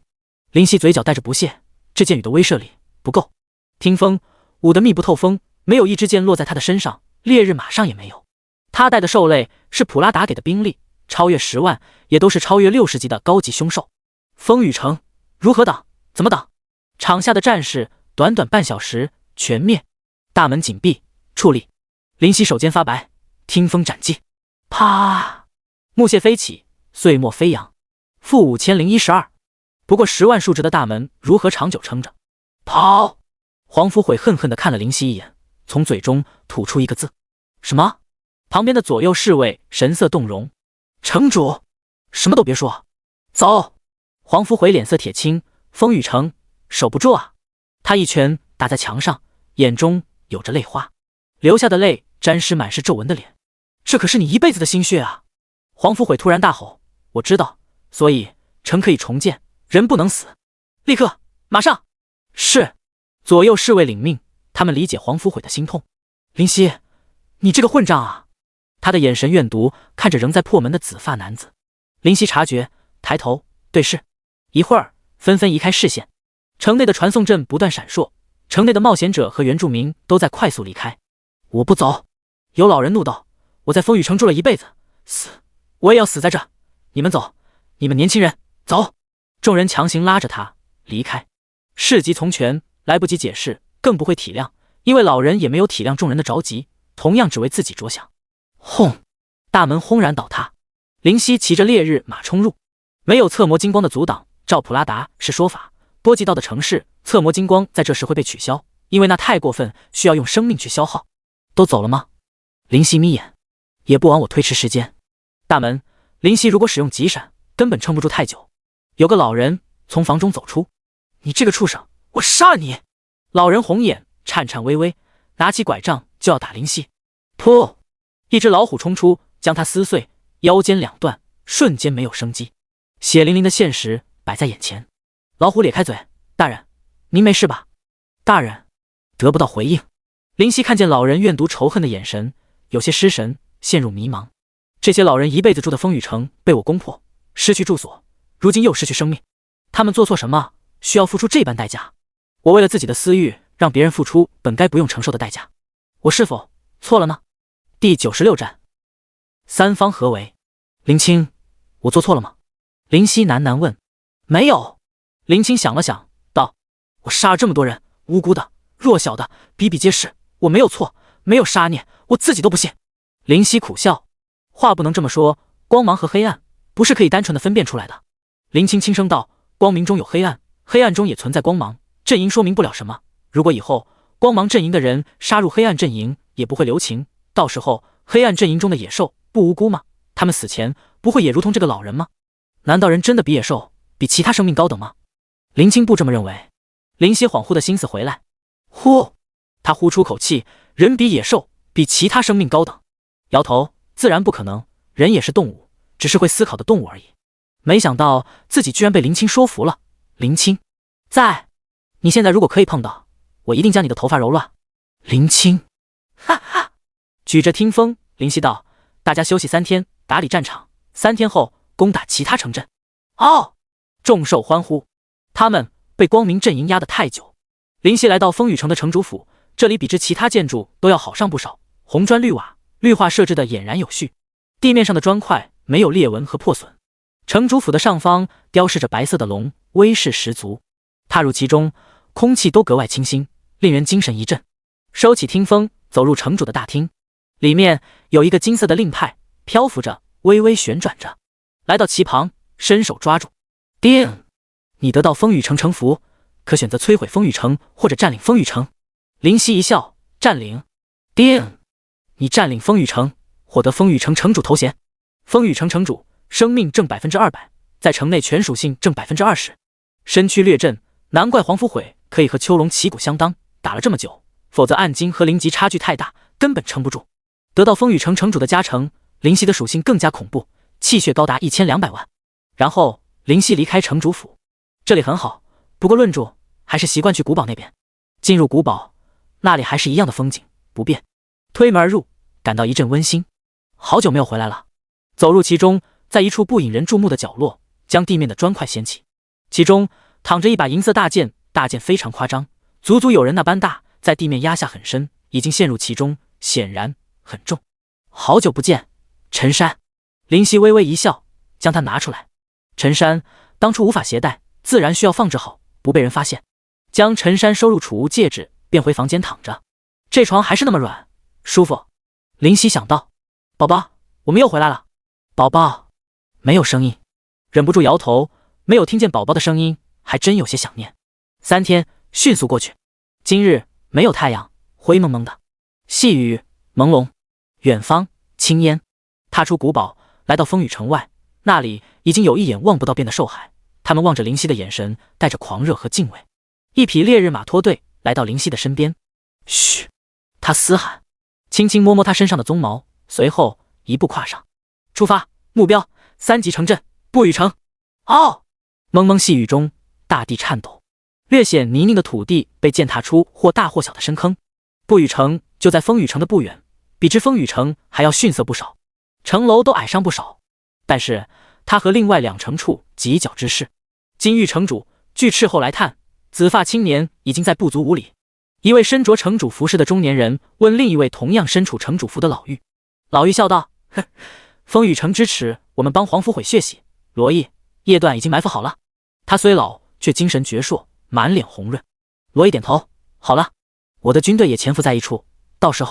A: 林夕嘴角带着不屑，这剑雨的威慑力不够。听风舞得密不透风，没有一支箭落在他的身上，烈日马上也没有。他带的兽类是普拉达给的兵力，超越10万，也都是超越60级的高级凶兽。风雨城如何挡？怎么挡？场下的战士短短半小时全灭。大门紧闭，矗立。林夕手尖发白，听风斩击，啪！木屑飞起，碎末飞扬。负5012。不过10万数值的大门如何长久撑着？跑！黄福悔恨恨地看了林夕一眼，从嘴中吐出一个字：什么？旁边的左右侍卫神色动容。城主，什么都别说，走！黄福悔脸色铁青，风雨城守不住啊！他一拳打在墙上，眼中有着泪花，流下的泪沾湿满是皱纹的脸。这可是你一辈子的心血啊！黄福悔突然大吼：我知道，所以城可以重建，人不能死。立刻，马上！是。左右侍卫领命，他们理解黄福悔的心痛。林夕，你这个混账啊！他的眼神怨毒，看着仍在破门的紫发男子。林夕察觉，抬头对视，一会儿纷纷移开视线。城内的传送阵不断闪烁，城内的冒险者和原住民都在快速离开。我不走！有老人怒道：我在风雨城住了一辈子，死我也要死在这！你们走，你们年轻人走！众人强行拉着他离开。事急从权，来不及解释，更不会体谅，因为老人也没有体谅众人的着急，同样只为自己着想。轰！大门轰然倒塌。林夕骑着烈日马冲入，没有侧魔金光的阻挡，照普拉达是说法，波及到的城市侧魔金光在这时会被取消，因为那太过分，需要用生命去消耗。都走了吗？林夕眯眼，也不枉我推迟时间。大门，林夕如果使用急闪，根本撑不住太久。有个老人从房中走出，你这个畜生，我杀了你！老人红眼，颤颤巍巍，拿起拐杖就要打林夕。噗！一只老虎冲出，将他撕碎，腰间2段，瞬间没有生机。血淋淋的现实摆在眼前。老虎咧开嘴：大人，您没事吧？大人，得不到回应。林夕看见老人怨毒仇恨的眼神，有些失神，陷入迷茫。这些老人一辈子住的风雨城被我攻破，失去住所，如今又失去生命，他们做错什么需要付出这般代价？我为了自己的私欲，让别人付出本该不用承受的代价，我是否错了呢？第96战，三方合围。林青，我做错了吗？林夕喃喃问。没有。林青想了想，道：我杀了这么多人，无辜的、弱小的比比皆是，我没有错，没有杀孽，我自己都不信。林夕苦笑：话不能这么说，光芒和黑暗不是可以单纯的分辨出来的。林青轻声道：光明中有黑暗，黑暗中也存在光芒，阵营说明不了什么。如果以后光芒阵营的人杀入黑暗阵营，也不会留情，到时候黑暗阵营中的野兽不无辜吗？他们死前不会也如同这个老人吗？难道人真的比野兽，比其他生命高等吗？林青不这么认为。林夕恍惚的心思回来，呼，他呼出口气，人比野兽，比其他生命高等。摇头，自然不可能，人也是动物，只是会思考的动物而已。没想到自己居然被林青说服了。林青，你现在如果可以碰到，我一定将你的头发揉乱。林青，哈哈，举着听风，林夕道：大家休息3天，打理战场，3天后攻打其他城镇。哦，众兽欢呼。他们被光明阵营压得太久。林夕来到风雨城的城主府，这里比之其他建筑都要好上不少，红砖绿瓦，绿化设置的俨然有序，地面上的砖块没有裂纹和破损。城主府的上方雕饰着白色的龙，威势十足。踏入其中，空气都格外清新，令人精神一振。收起听风，走入城主的大厅，里面有一个金色的令牌漂浮着，微微旋转着。来到其旁，伸手抓住，叮！你得到风雨城城符，可选择摧毁风雨城或者占领风雨城。林夕一笑，占领。叮！你占领风雨城，获得风雨城城主头衔。风雨城城主，生命正200%，在城内全属性正20%。身躯略震，难怪黄甫悔可以和丘龙旗鼓相当，打了这么久，否则暗金和灵级差距太大，根本撑不住。得到风雨城城主的加成，灵犀的属性更加恐怖，气血高达1200万。然后灵犀离开城主府，这里很好，不过论住，还是习惯去古堡那边。进入古堡，那里还是一样的风景，不变。推门而入，感到一阵温馨。好久没有回来了。走入其中，在一处不引人注目的角落，将地面的砖块掀起，其中躺着一把银色大剑，大剑非常夸张，足足有人那般大，在地面压下很深，已经陷入其中，显然很重。好久不见，陈山。林夕微微一笑，将它拿出来。陈山当初无法携带，自然需要放置好，不被人发现。将陈山收入储物戒指，便回房间躺着。这床还是那么软，舒服。林夕想到，宝宝，我们又回来了。宝宝，没有声音，忍不住摇头，没有听见宝宝的声音，还真有些想念。3天迅速过去，今日没有太阳，灰蒙蒙的，细雨朦胧，远方青烟。踏出古堡，来到风雨城外，那里已经有一眼望不到边的兽海，他们望着灵犀的眼神带着狂热和敬畏。一匹烈日马拖队来到灵犀的身边，嘘，他嘶喊，轻轻摸摸他身上的鬃毛，随后一步跨上，出发，目标3级城镇不雨城。哦，蒙蒙细雨中，大地颤抖，略显泥泞的土地被践踏出或大或小的深坑。不雨城就在风雨城的不远，比之风雨城还要逊色不少，城楼都矮上不少，但是它和另外2城处犄角之势。金玉城主据斥后来探，紫发青年已经在不足5里。一位身着城主服饰的中年人问另一位同样身处城主服的老妪。老妪笑道：哼，风雨城之耻，我们帮黄甫悔血洗。罗毅、叶段已经埋伏好了。他虽老，却精神矍铄，满脸红润。罗毅点头，好了，我的军队也潜伏在一处，到时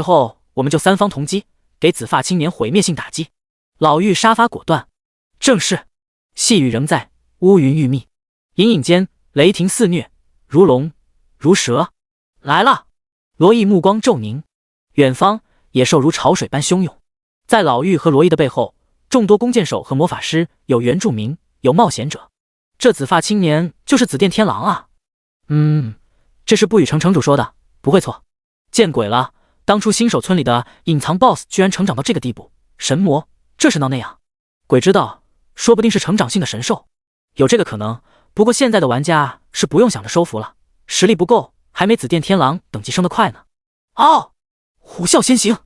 A: 候我们就3方同击，给紫发青年毁灭性打击。老妪杀伐果断，正是。细雨仍在，乌云郁密，隐隐间雷霆肆虐，如龙如蛇来了。罗毅目光骤凝，远方野兽如潮水般汹涌。在老妪和罗毅的背后，众多弓箭手和魔法师，有原住民，有冒险者。这紫发青年就是紫电天狼啊。这是不雨城城主说的，不会错。见鬼了，当初新手村里的隐藏 BOSS 居然成长到这个地步，神魔这是闹那样，鬼知道，说不定是成长性的神兽，有这个可能。不过现在的玩家是不用想着收服了，实力不够，还没紫电天狼等级升得快呢。哦，虎啸先行。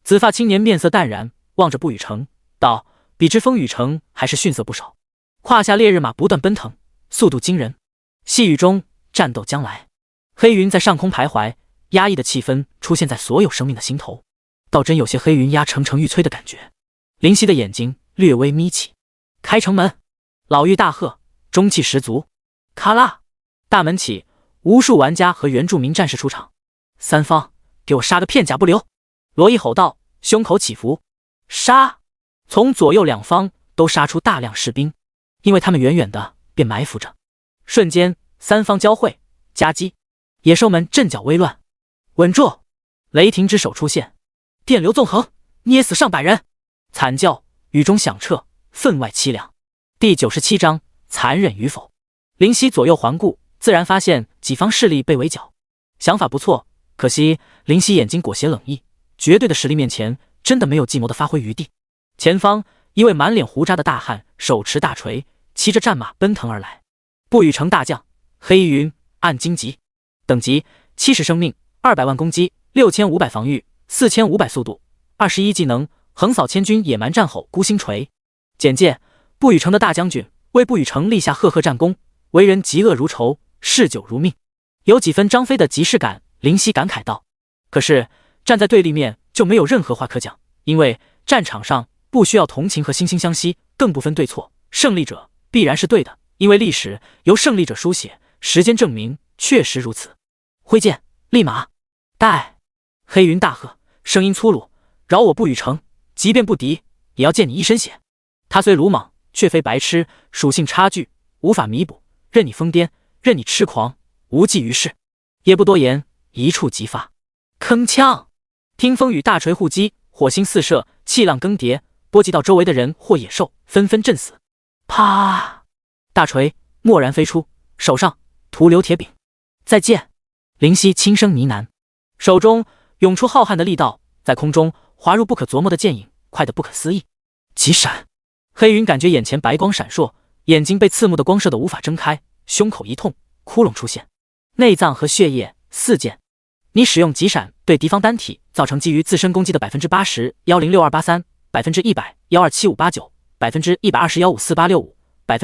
A: 紫发青年面色淡然，望着不雨城道：比之风雨城还是逊色不少。胯下烈日马不断奔腾，速度惊人。细雨中战斗将来，黑云在上空徘徊，压抑的气氛出现在所有生命的心头，倒真有些黑云压城城欲摧的感觉。灵犀的眼睛略微眯起，开城门。老妪大喝，中气十足。咔啦，大门起，无数玩家和原住民战士出场。3方给我杀个片甲不留。罗毅吼道，胸口起伏。杀！从左右两方都杀出大量士兵，因为他们远远的便埋伏着。瞬间，三方交汇，夹击，野兽们阵脚微乱。稳住！雷霆之手出现，电流纵横，捏死上百人。惨叫雨中响彻，分外凄凉。第97章残忍与否。灵犀左右环顾，自然发现己方势力被围剿，想法不错，可惜灵犀眼睛裹挟冷意，绝对的实力面前，真的没有计谋的发挥余地。前方一位满脸胡渣的大汉，手持大锤，骑着战马奔腾而来。不羽城大将，黑衣云，暗荆棘，等级70生命，200万攻击，6500防御，4500速度，21技能，横扫千军野蛮战吼孤星锤。简介：不羽城的大将军，为不羽城立下赫赫战功，为人嫉恶如仇，嗜酒如命，有几分张飞的即视感。灵犀感慨道。可是站在对立面就没有任何话可讲，因为战场上不需要同情和惺惺相惜，更不分对错，胜利者必然是对的，因为历史由胜利者书写，时间证明确实如此。挥剑，立马，带！黑云大喝，声音粗鲁，饶我不羽城，即便不敌，也要溅你一身血。他虽鲁莽，却非白痴，属性差距无法弥补，任你疯癫，任你痴狂，无济于事。也不多言，一触即发。铿锵！听风与大锤互击，火星四射，气浪更迭，波及到周围的人或野兽，纷纷震死。啪！大锤蓦然飞出，手上徒留铁柄。再见！灵犀轻声呢喃，手中涌出浩瀚的力道，在空中滑入不可琢磨的剑影，快得不可思议。急闪！黑云感觉眼前白光闪烁，眼睛被刺目的光射得无法睁开，胸口一痛，窟窿出现，内脏和血液四溅。你使用急闪对敌方单体造成基于自身攻击的 80% 106-283 100 127-589 120 154-865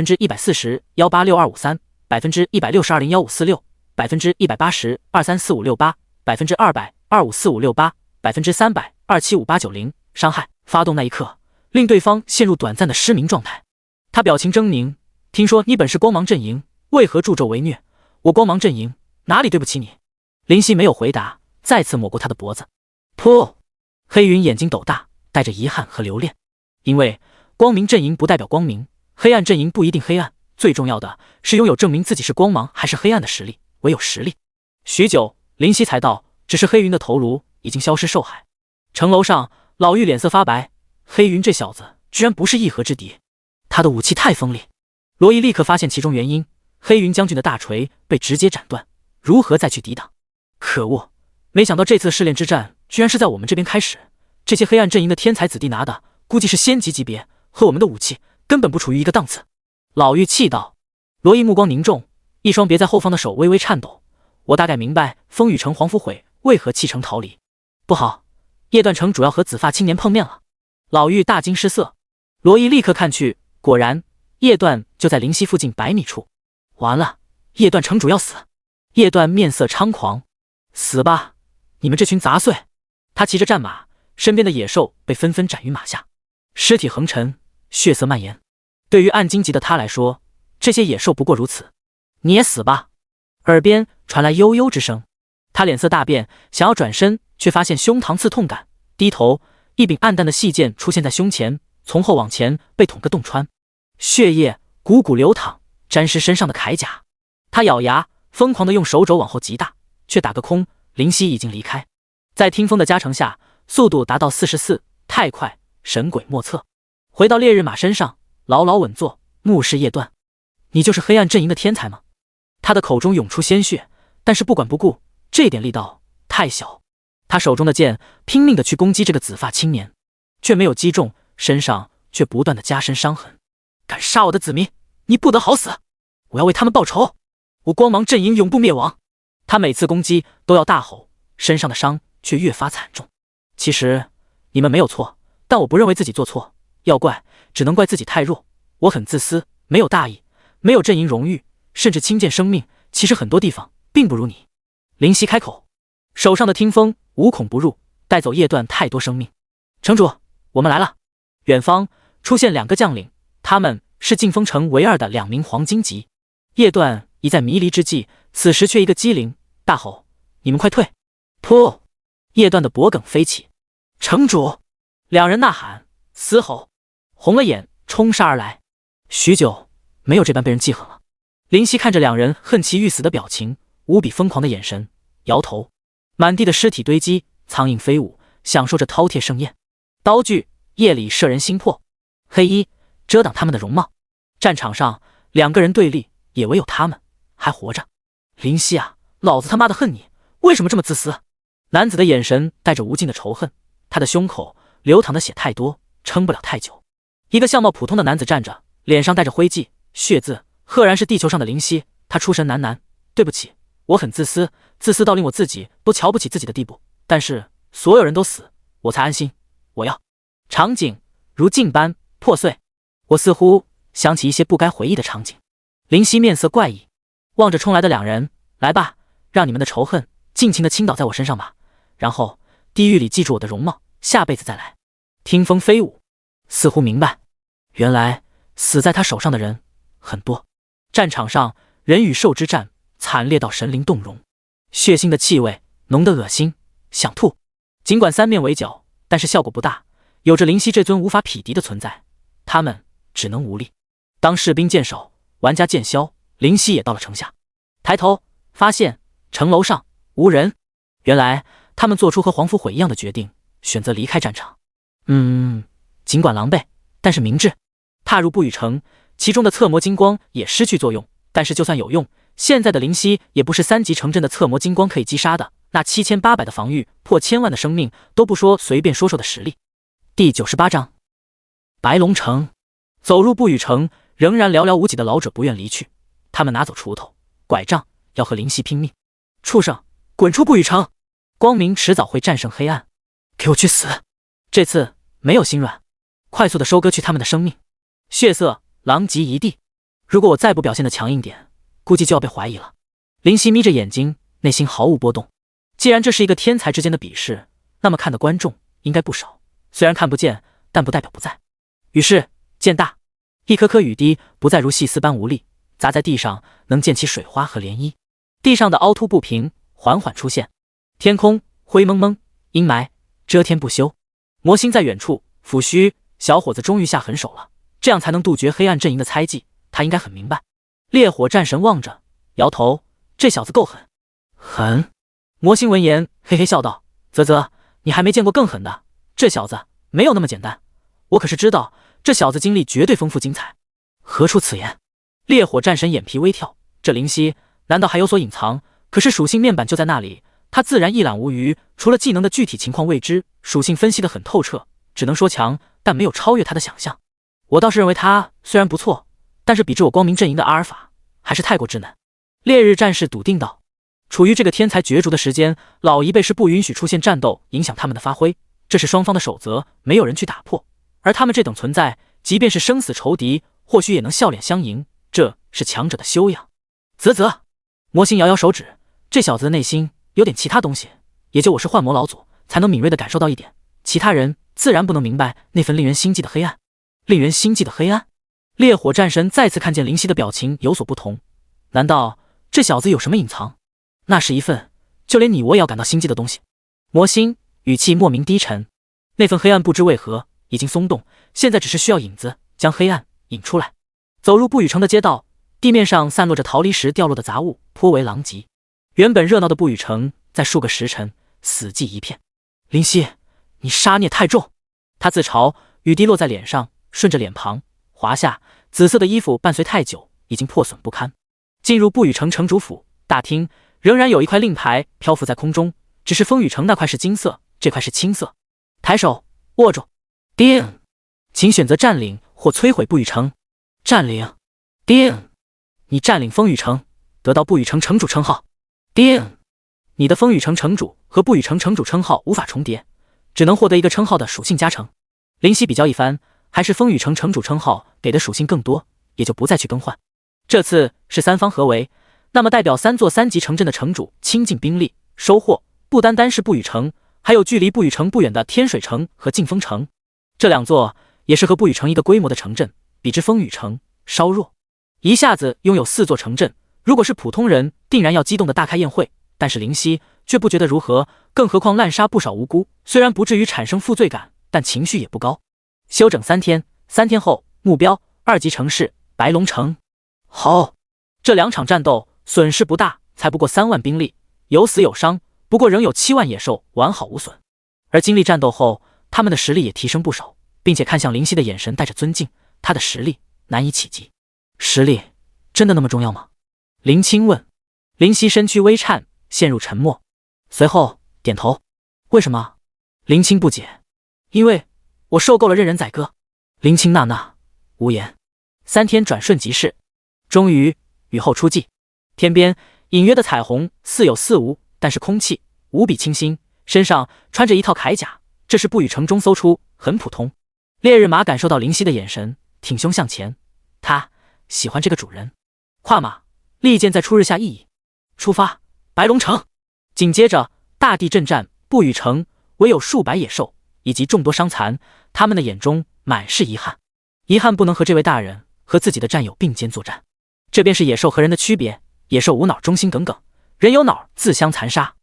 A: 140 186-253 162 01546 180 234-568 200 254-568 300 275-890伤害。发动那一刻，令对方陷入短暂的失明状态。他表情狰狞，听说你本是光芒阵营，为何助纣为虐？我光芒阵营哪里对不起你？灵犀没有回答，再次抹过他的脖子。噗！黑云眼睛斗大，带着遗憾和留恋。因为光明阵营不代表光明，黑暗阵营不一定黑暗，最重要的是拥有证明自己是光芒还是黑暗的实力。唯有实力。许久，灵犀才道，只是黑云的头颅已经消失受害。城楼上，老妪脸色发白，黑云这小子居然不是一合之敌，他的武器太锋利。罗伊立刻发现其中原因，黑云将军的大锤被直接斩断，如何再去抵挡？可恶，没想到这次试炼之战居然是在我们这边开始，这些黑暗阵营的天才子弟拿的估计是仙级级别，和我们的武器根本不处于一个档次。老妪气道。罗伊目光凝重，一双别在后方的手微微颤抖。我大概明白风雨城黄福悔为何弃城逃离。不好，叶段城主要和紫发青年碰面了。老妪大惊失色，罗伊立刻看去，果然叶段就在灵犀附近100米处。完了，叶段城主要死。叶段面色猖狂，死吧，你们这群杂碎！他骑着战马，身边的野兽被纷纷斩于马下，尸体横陈，血色蔓延。对于暗荆棘的他来说，这些野兽不过如此。你也死吧！耳边传来悠悠之声，他脸色大变，想要转身，却发现胸膛刺痛感，低头，一柄暗淡的细剑出现在胸前，从后往前被捅个洞穿，血液汩汩流淌，沾湿身上的铠甲。他咬牙，疯狂地用手肘往后击打，却打个空。灵犀已经离开，在听风的加成下，速度达到44，太快，神鬼莫测。回到烈日马身上，牢牢稳坐，目视叶段。你就是黑暗阵营的天才吗？他的口中涌出鲜血，但是不管不顾，这点力道太小。他手中的剑拼命地去攻击这个紫发青年，却没有击中，身上却不断地加深伤痕。敢杀我的子民，你不得好死！我要为他们报仇！我光芒阵营永不灭亡！他每次攻击都要大吼，身上的伤却越发惨重。其实你们没有错，但我不认为自己做错，要怪只能怪自己太弱。我很自私，没有大义，没有阵营荣誉，甚至轻贱生命，其实很多地方并不如你。灵犀开口，手上的听风无孔不入，带走叶段太多生命。城主，我们来了。远方出现2个将领，他们是晋风城唯2的2名黄金级。叶段已在迷离之际，此时却一个机灵，大吼：你们快退！噗！叶段的脖梗飞起。城主！2人呐喊，嘶吼，红了眼，冲杀而来。许久没有这般被人记恨了。林夕看着两人恨其欲死的表情，无比疯狂的眼神，摇头。满地的尸体堆积，苍蝇飞舞，享受着饕餮盛宴。刀具夜里摄人心魄，黑衣遮挡他们的容貌。战场上两个人对立，也唯有他们还活着。林夕啊，老子他妈的恨你，为什么这么自私？男子的眼神带着无尽的仇恨，他的胸口流淌的血太多，撑不了太久。一个相貌普通的男子站着，脸上带着灰迹血渍，赫然是地球上的林夕。他出神喃喃：对不起，我很自私，自私到令我自己都瞧不起自己的地步。但是所有人都死，我才安心。我要……场景如镜般破碎，我似乎想起一些不该回忆的场景。林夕面色怪异，望着冲来的两人：来吧，让你们的仇恨尽情的倾倒在我身上吧，然后地狱里记住我的容貌，下辈子再来。听风飞舞，似乎明白，原来死在他手上的人很多。战场上人与兽之战惨烈到神灵动容，血腥的气味浓得恶心，想吐。尽管三面围剿，但是效果不大。有着林夕这尊无法匹敌的存在，他们只能无力。当士兵见首，玩家见消，林夕也到了城下，抬头发现城楼上无人。原来他们做出和黄甫悔一样的决定，选择离开战场。尽管狼狈，但是明智。踏入不语城，其中的侧魔金光也失去作用，但是就算有用，现在的林夕也不是3级城镇的侧魔金光可以击杀的。那7800的防御，破千万的生命，都不说随便说的实力。第98章白龙城。走入不语城，仍然寥寥无几的老者不愿离去，他们拿走锄头拐杖，要和林夕拼命。畜生，滚出不语城！光明迟早会战胜黑暗，给我去死！这次没有心软，快速的收割去他们的生命。血色狼藉一地，如果我再不表现的强硬点，估计就要被怀疑了。林夕眯着眼睛，内心毫无波动。既然这是一个天才之间的比试，那么看的观众应该不少，虽然看不见，但不代表不在。于是见大，一颗颗雨滴不再如细丝般无力，砸在地上能溅起水花和涟漪。地上的凹凸不平缓缓出现，天空灰蒙蒙，阴霾遮天不休。魔星在远处抚须，小伙子终于下狠手了，这样才能杜绝黑暗阵营的猜忌，他应该很明白。烈火战神望着摇头，这小子够狠。狠？魔星闻言嘿嘿笑道：啧啧，你还没见过更狠的，这小子没有那么简单，我可是知道这小子经历绝对丰富精彩。何出此言？烈火战神眼皮微跳，这灵犀难道还有所隐藏？可是属性面板就在那里，他自然一览无余，除了技能的具体情况未知，属性分析得很透彻，只能说强，但没有超越他的想象。我倒是认为他虽然不错，但是比之我光明阵营的阿尔法还是太过稚嫩。烈日战士笃定道。处于这个天才角逐的时间，老一辈是不允许出现战斗影响他们的发挥，这是双方的守则，没有人去打破。而他们这等存在，即便是生死仇敌，或许也能笑脸相迎，这是强者的修养。啧啧，魔星摇摇手指，这小子的内心有点其他东西，也就我是幻魔老祖才能敏锐地感受到一点，其他人自然不能明白那份令人心悸的黑暗。令人心悸的黑暗？烈火战神再次看见灵犀的表情有所不同，难道这小子有什么隐藏？那是一份就连你我也要感到心悸的东西。魔星语气莫名低沉，那份黑暗不知为何已经松动，现在只是需要引子将黑暗引出来。走入不语城的街道，地面上散落着逃离时掉落的杂物，颇为狼藉。原本热闹的不语城在数个时辰死寂一片。灵犀，你杀孽太重！他自嘲，雨滴落在脸上，顺着脸庞滑下，紫色的衣服伴随太久，已经破损不堪。进入不语城城主府大厅，仍然有一块令牌漂浮在空中，只是风雨城那块是金色，这块是青色。抬手握住，叮，请选择占领或摧毁不语城。占领，叮，你占领风雨城，得到不语城城主称号。叮，你的风雨城城主和不语城城主称号无法重叠，只能获得一个称号的属性加成。灵犀比较一番，还是风雨城城主称号给的属性更多，也就不再去更换。这次是三方合围，那么代表3座3级城镇的城主倾尽兵力收获，不单单是不语城，还有距离不语城不远的天水城和劲风城，这2座也是和不语城一个规模的城镇，比之风雨城稍弱。一下子拥有4座城镇，如果是普通人定然要激动的大开宴会，但是灵犀却不觉得如何，更何况滥杀不少无辜，虽然不至于产生负罪感，但情绪也不高。休整3天，3天后目标2级城市白龙城。好，这2场战斗损失不大，才不过3万兵力，有死有伤，不过仍有7万野兽完好无损。而经历战斗后，他们的实力也提升不少，并且看向林夕的眼神带着尊敬，他的实力难以企及。实力真的那么重要吗？林青问。林夕身躯微颤，陷入沉默，随后点头。为什么？林青不解。因为我受够了任人宰割。林青娜娜无言。3天转瞬即逝，终于雨后初霁，天边隐约的彩虹似有似无，但是空气无比清新，身上穿着一套铠甲，这是不雨城中搜出，很普通。烈日马感受到林夕的眼神，挺胸向前，他喜欢这个主人。跨马，利剑在初日下熠熠。出发，白龙城。紧接着大地震战，不雨城唯有数百野兽以及众多伤残，他们的眼中满是遗憾，遗憾不能和这位大人和自己的战友并肩作战。这便是野兽和人的区别，野兽无脑忠心耿耿，人有脑自相残杀。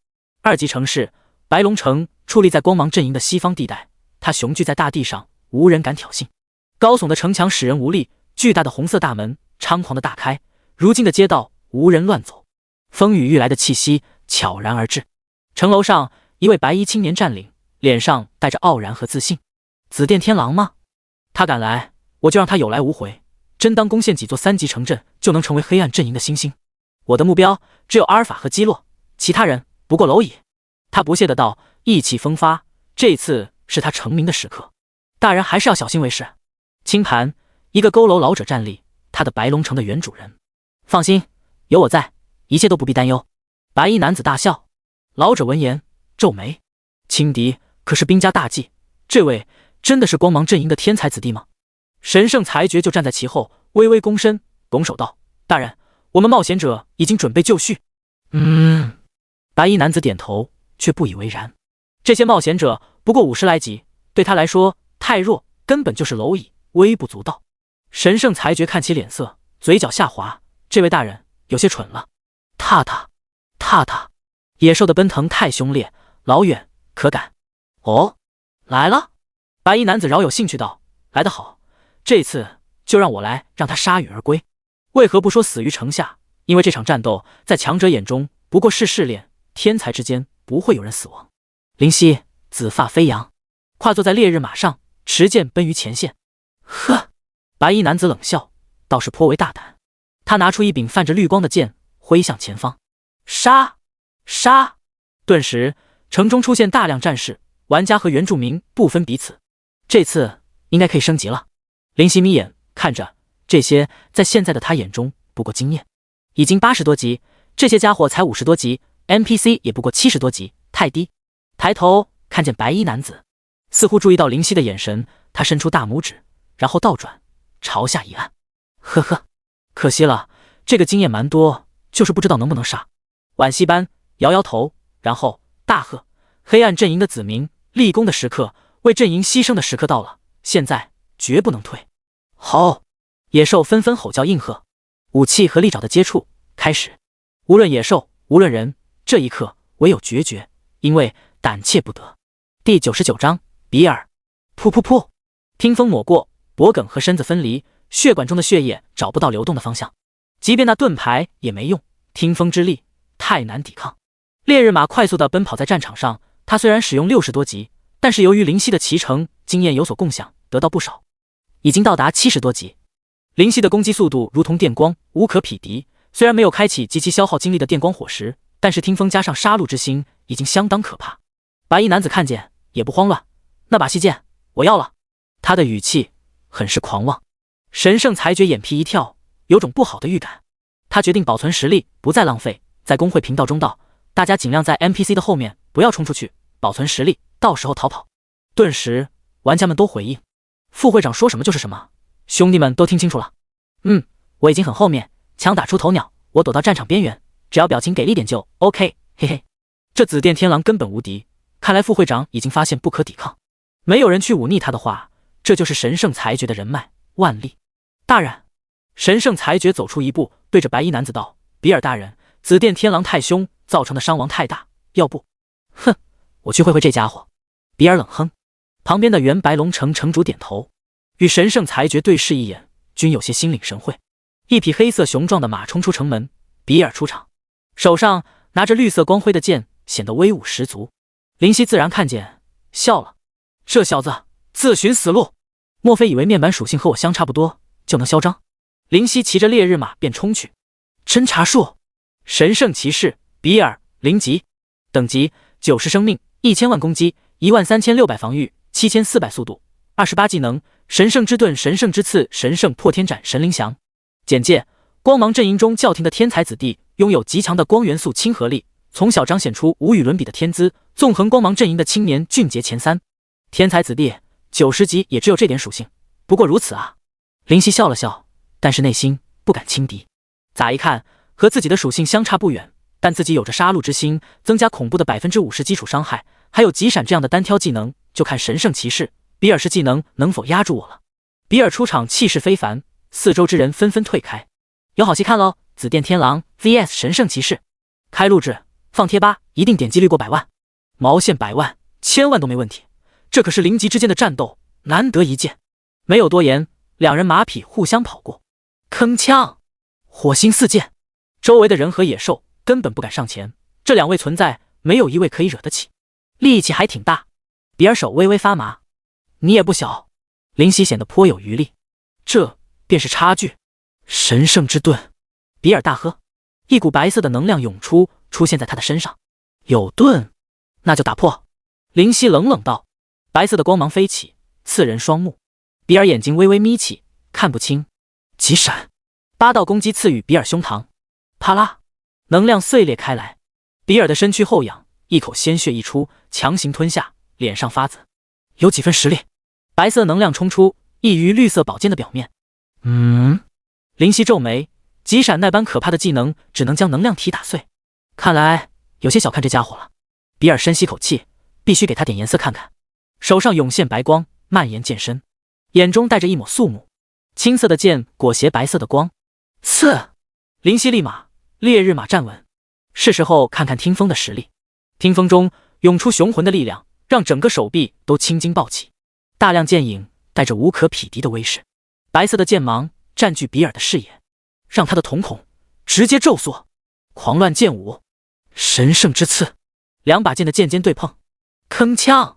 A: 2级城市白龙城矗立在光芒阵营的西方地带，它雄踞在大地上，无人敢挑衅。高耸的城墙使人无力，巨大的红色大门猖狂的大开，如今的街道无人乱走，风雨欲来的气息悄然而至。城楼上一位白衣青年占领，脸上带着傲然和自信。紫电天狼吗？他敢来，我就让他有来无回。真当攻陷几座3级城镇就能成为黑暗阵营的新星？我的目标只有阿尔法和基洛，其他人不过蝼蚁。他不屑的道，意气风发。这次是他成名的时刻，大人还是要小心为是。清盘，一个佝偻老者站立，他的白龙城的原主人。放心，有我在，一切都不必担忧。白衣男子大笑。老者闻言皱眉，轻敌可是兵家大忌，这位真的是光芒阵营的天才子弟吗？神圣裁决就站在其后，微微躬身，拱手道：大人，我们冒险者已经准备就绪。白衣男子点头，却不以为然。这些冒险者不过50来级，对他来说太弱，根本就是蝼蚁，微不足道。神圣裁决看其脸色，嘴角下滑，这位大人有些蠢了。踏踏踏踏，野兽的奔腾太凶烈，老远可感。哦，来了。白衣男子饶有兴趣道：来得好，这次就让我来让他铩羽而归。为何不说死于城下？因为这场战斗在强者眼中不过是试炼，天才之间不会有人死亡。林夕紫发飞扬，跨坐在烈日马上，持剑奔于前线。呵，白衣男子冷笑，倒是颇为大胆。他拿出一柄泛着绿光的剑，挥向前方。杀！杀！顿时城中出现大量战士，玩家和原住民不分彼此。这次应该可以升级了。林夕眯眼看着这些，在现在的他眼中不过经验，已经80多级，这些家伙才50多级， NPC 也不过70多级，太低。抬头看见白衣男子，似乎注意到林夕的眼神，他伸出大拇指，然后倒转朝下一按。呵呵，可惜了，这个经验蛮多，就是不知道能不能杀。惋惜般摇摇头，然后大喝：黑暗阵营的子民，立功的时刻，为阵营牺牲的时刻到了，现在绝不能退。好！野兽纷纷吼叫应和，武器和利爪的接触开始。无论野兽，无论人，这一刻唯有决绝，因为胆怯不得。第99章比尔。噗噗噗，听风抹过，脖梗和身子分离，血管中的血液找不到流动的方向，即便那盾牌也没用，听风之力太难抵抗。烈日马快速地奔跑在战场上，他虽然使用60多级，但是由于林夕的骑乘经验有所共享，得到不少，已经到达70多级。林夕的攻击速度如同电光，无可匹敌。虽然没有开启极其消耗精力的电光火石，但是听风加上杀戮之心，已经相当可怕。白衣男子看见也不慌乱，那把细剑我要了。他的语气很是狂妄。神圣裁决眼皮一跳，有种不好的预感。他决定保存实力，不再浪费，在工会频道中道：大家尽量在 NPC 的后面，不要冲出去，保存实力，到时候逃跑。顿时玩家们都回应：副会长说什么就是什么，兄弟们都听清楚了。我已经很后面，枪打出头鸟，我躲到战场边缘，只要表情给力点就 OK， 嘿嘿。这紫电天狼根本无敌，看来副会长已经发现不可抵抗，没有人去忤逆他的话，这就是神圣裁决的人脉，万历大人。神圣裁决走出一步，对着白衣男子道：比尔大人，紫电天狼太凶，造成的伤亡太大，要不我去会会这家伙。比尔冷哼。旁边的原白龙城城主点头。与神圣裁决对视一眼，均有些心领神会。一匹黑色雄壮的马冲出城门，比尔出场，手上拿着绿色光辉的剑，显得威武十足。林夕自然看见，笑了：“这小子自寻死路，莫非以为面板属性和我相差不多就能嚣张？”林夕骑着烈日马便冲去。侦察术，神圣骑士比尔0级，等级90生命，1000万攻击，13600防御，7400速度，28技能神圣之盾、神圣之刺、神圣破天斩、神灵降。简介：光芒阵营中较劲的天才子弟，拥有极强的光元素亲和力，从小彰显出无与伦比的天资，纵横光芒阵营的青年俊杰前3。天才子弟90级也只有这点属性，不过如此啊。林夕笑了笑，但是内心不敢轻敌。乍一看和自己的属性相差不远，但自己有着杀戮之心，增加恐怖的50%基础伤害，还有极闪这样的单挑技能，就看神圣骑士比尔式技能能否压住我了。比尔出场气势非凡，四周之人纷纷退开。有好戏看喽！紫电天狼 vs 神圣骑士，开录制放贴吧，一定点击率过100万，毛线100万1000万都没问题。这可是0级之间的战斗，难得一见。没有多言，两人马匹互相跑过，铿锵，火星四溅，周围的人和野兽根本不敢上前。这两位存在，没有一位可以惹得起，力气还挺大。比尔手微微发麻，你也不小。林夕显得颇有余力，这便是差距。神圣之盾，比尔大喝，一股白色的能量涌出，出现在他的身上。有盾，那就打破。林夕冷冷道，白色的光芒飞起，刺人双目。比尔眼睛微微眯起，看不清。急闪，8道攻击刺与比尔胸膛，啪啦，能量碎裂开来。比尔的身躯后仰，一口鲜血溢出，强行吞下，脸上发紫，有几分实力。白色能量冲出，溢于绿色宝剑的表面。林夕皱眉，急闪那般可怕的技能，只能将能量体打碎。看来有些小看这家伙了。比尔深吸口气，必须给他点颜色看看。手上涌现白光，蔓延剑身，眼中带着一抹肃穆。青色的剑裹挟白色的光，刺！林夕立马烈日马站稳，是时候看看听风的实力。听风中涌出雄浑的力量，让整个手臂都青筋暴起，大量剑影带着无可匹敌的威势。白色的剑芒占据比尔的视野，让他的瞳孔直接骤缩。狂乱剑舞，神圣之刺，两把剑的剑尖对碰，铿锵！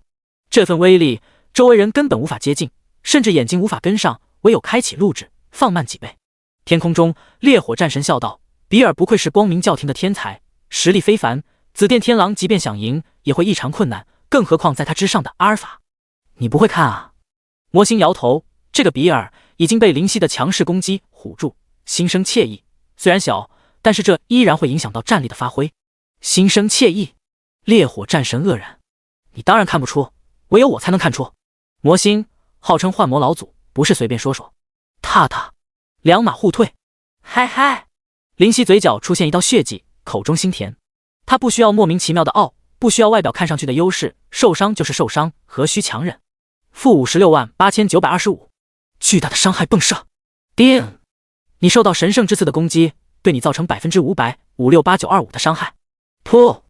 A: 这份威力，周围人根本无法接近，甚至眼睛无法跟上，唯有开启录制，放慢几倍。天空中，烈火战神笑道：“比尔不愧是光明教廷的天才，实力非凡。紫电天狼即便想赢，也会异常困难，更何况在他之上的阿尔法。你不会看啊？”魔星摇头，这个比尔已经被林夕的强势攻击唬住，心生怯意。虽然小，但是这依然会影响到战力的发挥。心生怯意，烈火战神愕然：“你当然看不出，唯有我才能看出。”魔星号称幻魔老祖，不是随便说说。踏踏，两马互退。嗨嗨！林夕嘴角出现一道血迹，口中心甜。他不需要莫名其妙的傲，不需要外表看上去的优势，受伤就是受伤，何须强忍？负568925，巨大的伤害迸射。叮！你受到神圣之刺的攻击，对你造成505656925的伤害。噗！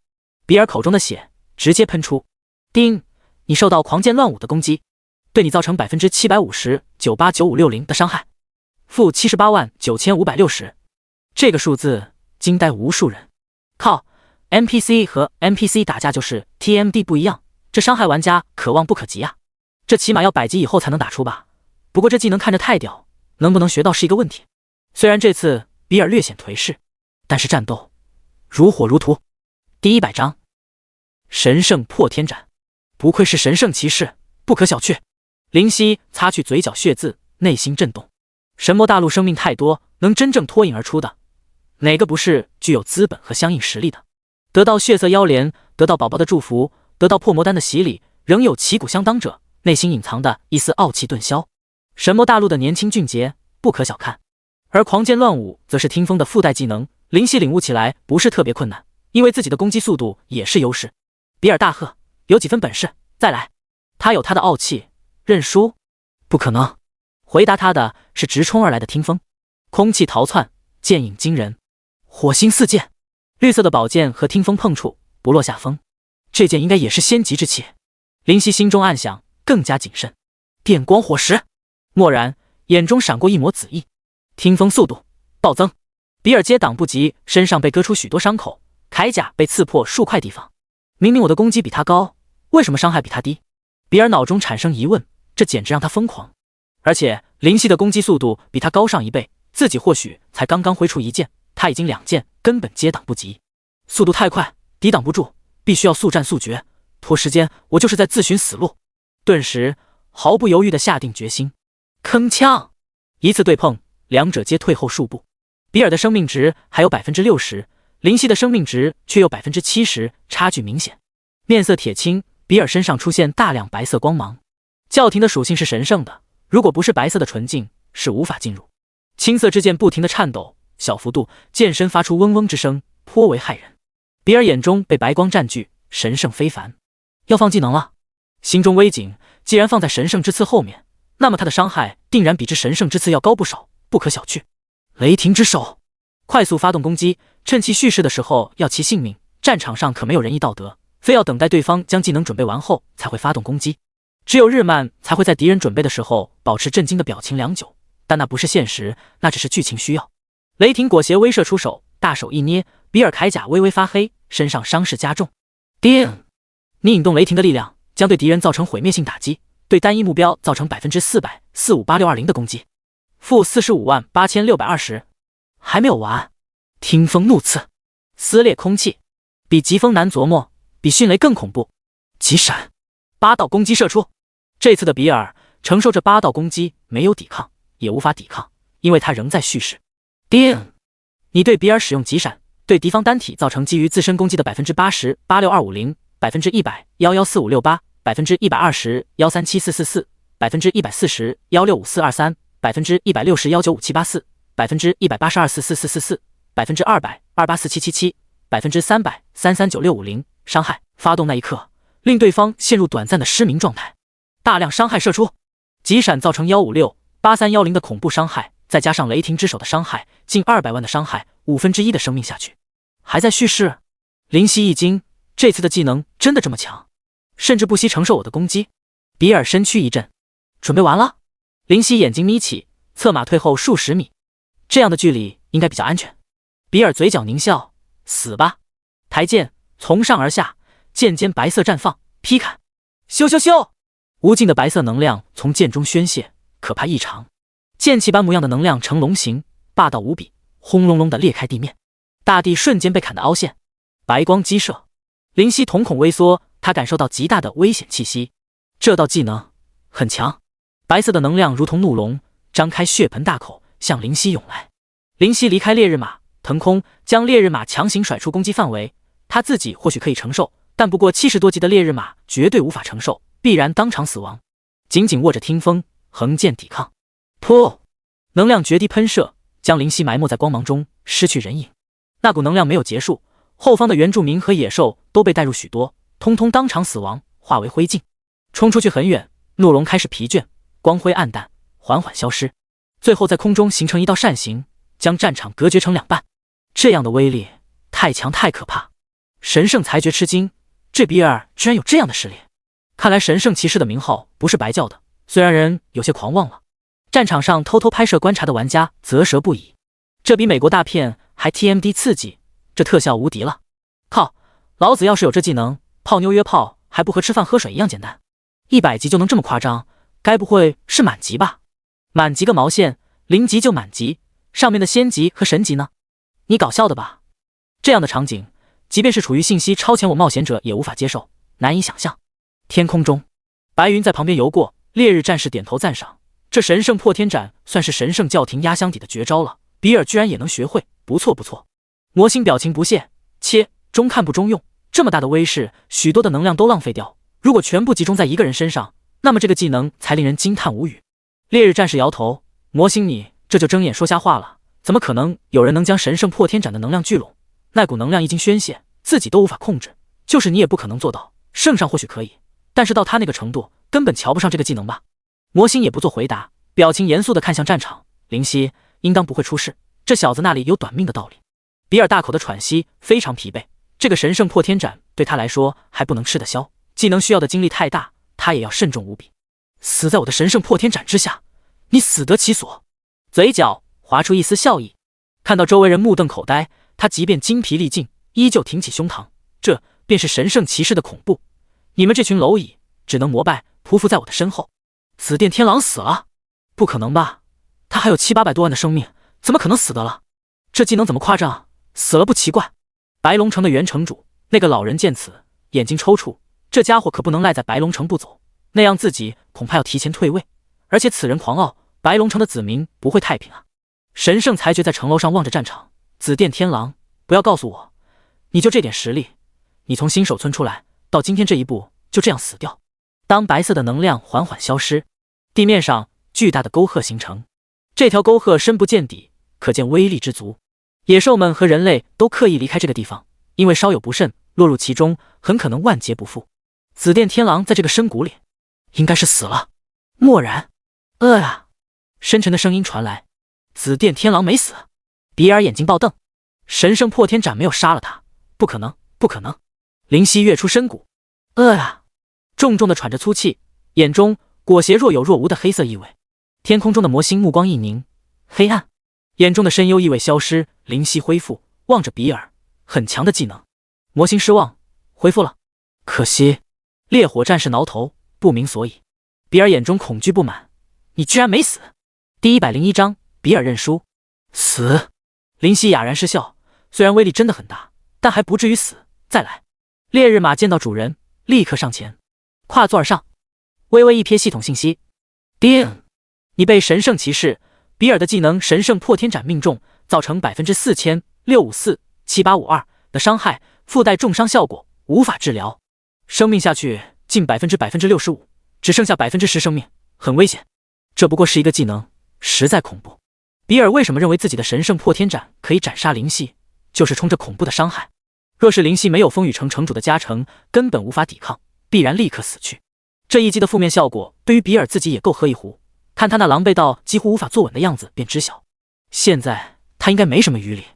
A: 比尔口中的血直接喷出。叮！你受到狂剑乱舞的攻击，对你造成750989560的伤害。负789560。这个数字惊呆无数人。靠！ NPC 和 NPC 打架就是 TMD 不一样，这伤害玩家可望不可及啊！这起码要100级以后才能打出吧？不过这技能看着太屌，能不能学到是一个问题。虽然这次比尔略显颓势，但是战斗如火如荼。第100章神圣破天斩，不愧是神圣骑士，不可小觑。林夕擦去嘴角血渍，内心震动。神魔大陆生命太多，能真正脱颖而出的，哪个不是具有资本和相应实力的？得到血色妖莲，得到宝宝的祝福，得到破魔丹的洗礼，仍有旗鼓相当者，内心隐藏的一丝傲气顿消。神魔大陆的年轻俊杰不可小看。而狂剑乱舞则是听风的附带技能，林夕领悟起来不是特别困难，因为自己的攻击速度也是优势。比尔大喝：“有几分本事，再来！”他有他的傲气，认输？不可能。回答他的是直冲而来的听风，空气逃窜，剑影惊人，火星四溅。绿色的宝剑和听风碰触，不落下风。这剑应该也是仙级之气。林夕心中暗想，更加谨慎。电光火石，蓦然，眼中闪过一抹紫意，听风速度暴增。比尔接挡不及，身上被割出许多伤口，铠甲被刺破数块地方。明明我的攻击比他高，为什么伤害比他低？比尔脑中产生疑问，这简直让他疯狂。而且林夕的攻击速度比他高上1倍，自己或许才刚刚挥出1剑，他已经2剑，根本接挡不及。速度太快，抵挡不住，必须要速战速决，拖时间我就是在自寻死路。顿时毫不犹豫地下定决心，铿锵，一次对碰，两者皆退后数步。比尔的生命值还有 60%， 林夕的生命值却有 70%， 差距明显。面色铁青，比尔身上出现大量白色光芒。教廷的属性是神圣的，如果不是白色的纯净，是无法进入。青色之剑不停地颤抖，小幅度，剑身发出嗡嗡之声，颇为骇人。比尔眼中被白光占据，神圣非凡。要放技能了，心中微紧，既然放在神圣之刺后面，那么他的伤害定然比之神圣之刺要高不少，不可小觑。雷霆之手，快速发动攻击，趁其蓄势的时候要其性命。战场上可没有仁义道德，非要等待对方将技能准备完后才会发动攻击。只有日漫才会在敌人准备的时候保持震惊的表情良久，但那不是现实，那只是剧情需要。雷霆裹挟威慑出手，大手一捏，比尔铠甲微微发黑，身上伤势加重。叮！你引动雷霆的力量，将对敌人造成毁灭性打击，对单一目标造成 400%，458620的攻击。负458620，还没有完。听风怒刺，撕裂空气，比疾风难琢磨，比迅雷更恐怖。急闪，8道攻击射出。这次的比尔承受着8道攻击，没有抵抗，也无法抵抗，因为他仍在蓄势。叮！你对比尔使用急闪，对敌方单体造成基于自身攻击的 80%，114568132，141%，16423，1454234，118444444，120，164，1957844，120，184，165，200，2847777，120，1861650，伤害发动那一刻，令对方陷入短暂的失明状态。大量伤害射出，急闪造成1568310的恐怖伤害，再加上雷霆之手的伤害，近200万的伤害，1/5的生命下去，还在蓄势。林夕一惊，这次的技能真的这么强，甚至不惜承受我的攻击。比尔身躯一震，准备完了。林夕眼睛眯起，策马退后数十米，这样的距离应该比较安全。比尔嘴角狞笑，死吧！抬剑从上而下，剑尖白色绽放，劈砍，咻咻咻！无尽的白色能量从剑中宣泄，可怕异常。剑气般模样的能量呈龙形，霸道无比，轰隆隆地裂开地面，大地瞬间被砍得凹陷。白光激射，林夕瞳孔微缩，他感受到极大的危险气息。这道技能很强，白色的能量如同怒龙，张开血盆大口向林夕涌来。林夕离开烈日马，腾空将烈日马强行甩出攻击范围，他自己或许可以承受，但不过70多级的烈日马绝对无法承受，必然当场死亡。紧紧握着听风，横剑抵抗。噗！能量决堤喷射，将林夕埋没在光芒中，失去人影。那股能量没有结束，后方的原住民和野兽都被带入许多，通通当场死亡，化为灰烬。冲出去很远，怒龙开始疲倦，光辉暗淡，缓缓消失，最后在空中形成一道扇形，将战场隔绝成2半。这样的威力太强太可怕，神圣裁决吃惊，这比尔居然有这样的实力。看来神圣骑士的名号不是白叫的，虽然人有些狂妄了。战场上偷偷拍摄观察的玩家啧舌不已，这比美国大片还 TMD 刺激，这特效无敌了。靠，老子要是有这技能，泡妞约炮还不和吃饭喝水一样简单。100级就能这么夸张，该不会是满级吧？满级个毛线，0级就满级，上面的仙级和神级呢？你搞笑的吧？这样的场景，即便是处于信息超前我冒险者也无法接受，难以想象。天空中，白云在旁边游过，烈日战士点头赞赏，这神圣破天斩算是神圣教廷压箱底的绝招了，比尔居然也能学会，不错不错。魔星表情不屑，切，中看不中用，这么大的威势，许多的能量都浪费掉，如果全部集中在一个人身上，那么这个技能才令人惊叹无语。烈日战士摇头，魔星你这就睁眼说瞎话了，怎么可能有人能将神圣破天斩的能量聚拢？那股能量一经宣泄，自己都无法控制，就是你也不可能做到。圣上或许可以，但是到他那个程度，根本瞧不上这个技能吧？魔星也不做回答，表情严肃地看向战场。林夕应当不会出事，这小子那里有短命的道理。比尔大口的喘息，非常疲惫。这个神圣破天斩对他来说还不能吃得消，技能需要的精力太大，他也要慎重无比。死在我的神圣破天斩之下，你死得其所。嘴角划出一丝笑意。看到周围人目瞪口呆，他即便精疲力尽，依旧挺起胸膛。这便是神圣骑士的恐怖。你们这群蝼蚁，只能膜拜匍匐在我的身后。紫电天狼死了？不可能吧？他还有700-800多万的生命，怎么可能死得了？这技能怎么夸张？死了不奇怪。白龙城的原城主那个老人见此，眼睛抽搐。这家伙可不能赖在白龙城不走，那样自己恐怕要提前退位。而且此人狂傲，白龙城的子民不会太平啊！神圣裁决在城楼上望着战场，紫电天狼，不要告诉我，你就这点实力？你从新手村出来，到今天这一步，就这样死掉？当白色的能量缓缓消失，地面上巨大的沟壑形成。这条沟壑深不见底，可见威力之足。野兽们和人类都刻意离开这个地方，因为稍有不慎，落入其中，很可能万劫不复。紫电天狼在这个深谷里，应该是死了。蓦然，深沉的声音传来。紫电天狼没死。比尔眼睛爆瞪，神圣破天斩没有杀了他，不可能，不可能！灵犀跃出深谷，重重的喘着粗气，眼中裹挟若有若无的黑色意味。天空中的魔星目光一凝，黑暗，眼中的深幽意味消失，灵犀恢复，望着比尔，很强的技能。魔星失望，恢复了，可惜。烈火战士挠头，不明所以。比尔眼中恐惧不满，你居然没死！第101章，比尔认输。死？灵犀哑然失笑，虽然威力真的很大，但还不至于死。再来。烈日马见到主人，立刻上前，跨坐而上，微微一瞥系统信息，叮！你被神圣骑士比尔的技能神圣破天斩命中，造成46547852的伤害，附带重伤效果，无法治疗。生命下去近65%，只剩下10%生命，很危险。这不过是一个技能，实在恐怖。比尔为什么认为自己的神圣破天斩可以斩杀灵犀？就是冲着恐怖的伤害。若是灵犀没有风雨城城主的加成，根本无法抵抗，必然立刻死去。这一击的负面效果对于比尔自己也够喝一壶，看他那狼狈到几乎无法坐稳的样子便知晓。现在他应该没什么余力。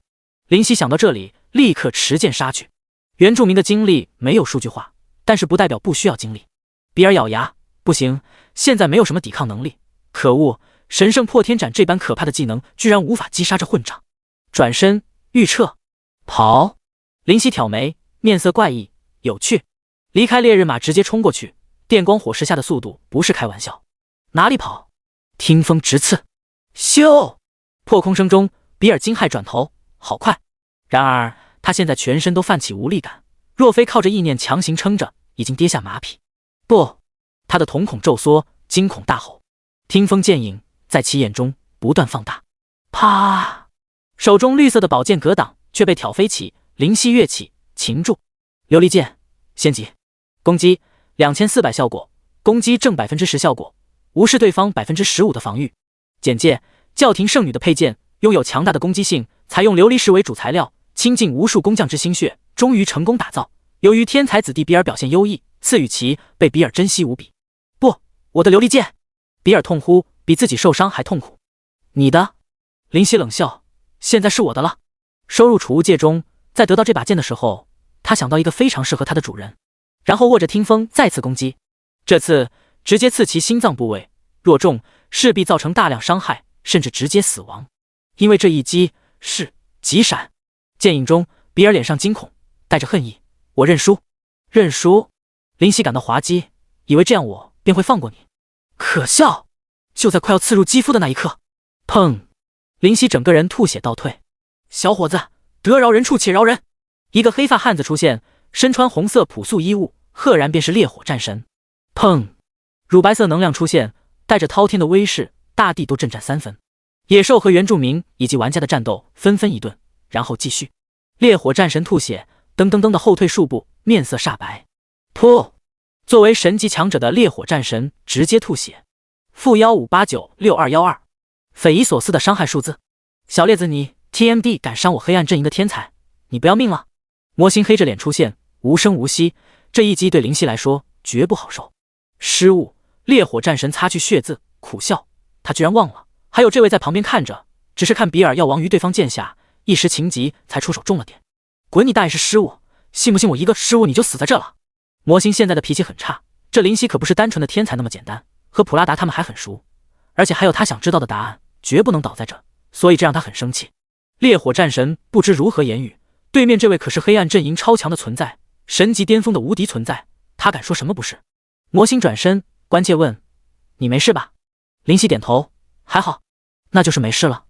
A: 灵犀想到这里，立刻持剑杀去。原住民的精力没有数据化，但是不代表不需要精力。比尔咬牙，不行，现在没有什么抵抗能力。可恶，神圣破天斩这般可怕的技能居然无法击杀这混账。转身欲撤，跑。灵犀挑眉，面色怪异，有趣。离开烈日马，直接冲过去，电光火石下的速度不是开玩笑。哪里跑？听风直刺，咻！破空声中，比尔惊骇转头，好快。然而他现在全身都泛起无力感，若非靠着意念强行撑着，已经跌下马匹。不！他的瞳孔骤缩，惊恐大吼。听风剑影在其眼中不断放大，啪！手中绿色的宝剑格挡，却被挑飞起。灵犀跃起，擒住。琉璃剑，先击，攻击2400效果，攻击正10%效果，无视对方15%的防御。简介：教廷圣女的佩剑拥有强大的攻击性，采用琉璃石为主材料，倾尽无数工匠之心血，终于成功打造。由于天才子弟比尔表现优异，赐予其被比尔珍惜无比。不，我的琉璃剑！比尔痛呼，比自己受伤还痛苦。你的？灵犀冷笑，现在是我的了。收入储物戒中，在得到这把剑的时候，他想到一个非常适合他的主人，然后握着听风再次攻击。这次直接刺其心脏部位，若中势必造成大量伤害，甚至直接死亡。因为这一击是急闪。剑影中，比尔脸上惊恐，带着恨意。我认输。认输？灵犀感到滑稽，以为这样我便会放过你。可笑！就在快要刺入肌肤的那一刻，砰！灵犀整个人吐血倒退。小伙子，得饶人处且饶人！一个黑发汉子出现，身穿红色朴素衣物，赫然便是烈火战神。砰！乳白色能量出现，带着滔天的威势，大地都震颤3分。野兽和原住民以及玩家的战斗纷纷一顿，然后继续。烈火战神吐血，噔噔噔的后退数步，面色煞白。噗！作为神级强者的烈火战神直接吐血。-15896212，匪夷所思的伤害数字。小烈子，你 TMD 敢伤我黑暗阵营的天才，你不要命了？魔星黑着脸出现，无声无息。这一击对灵犀来说绝不好受。失误！烈火战神擦去血渍，苦笑。他居然忘了还有这位在旁边看着，只是看比尔要亡于对方剑下，一时情急才出手重了点。滚你大爷是失误，信不信我一个失误你就死在这了？魔星现在的脾气很差，这灵犀可不是单纯的天才那么简单，和普拉达他们还很熟，而且还有他想知道的答案，绝不能倒在这，所以这让他很生气。烈火战神不知如何言语，对面这位可是黑暗阵营超强的存在，神级巅峰的无敌存在，他敢说什么不是？魔星转身关切问：“你没事吧？”林夕点头：“还好。”那就是没事了。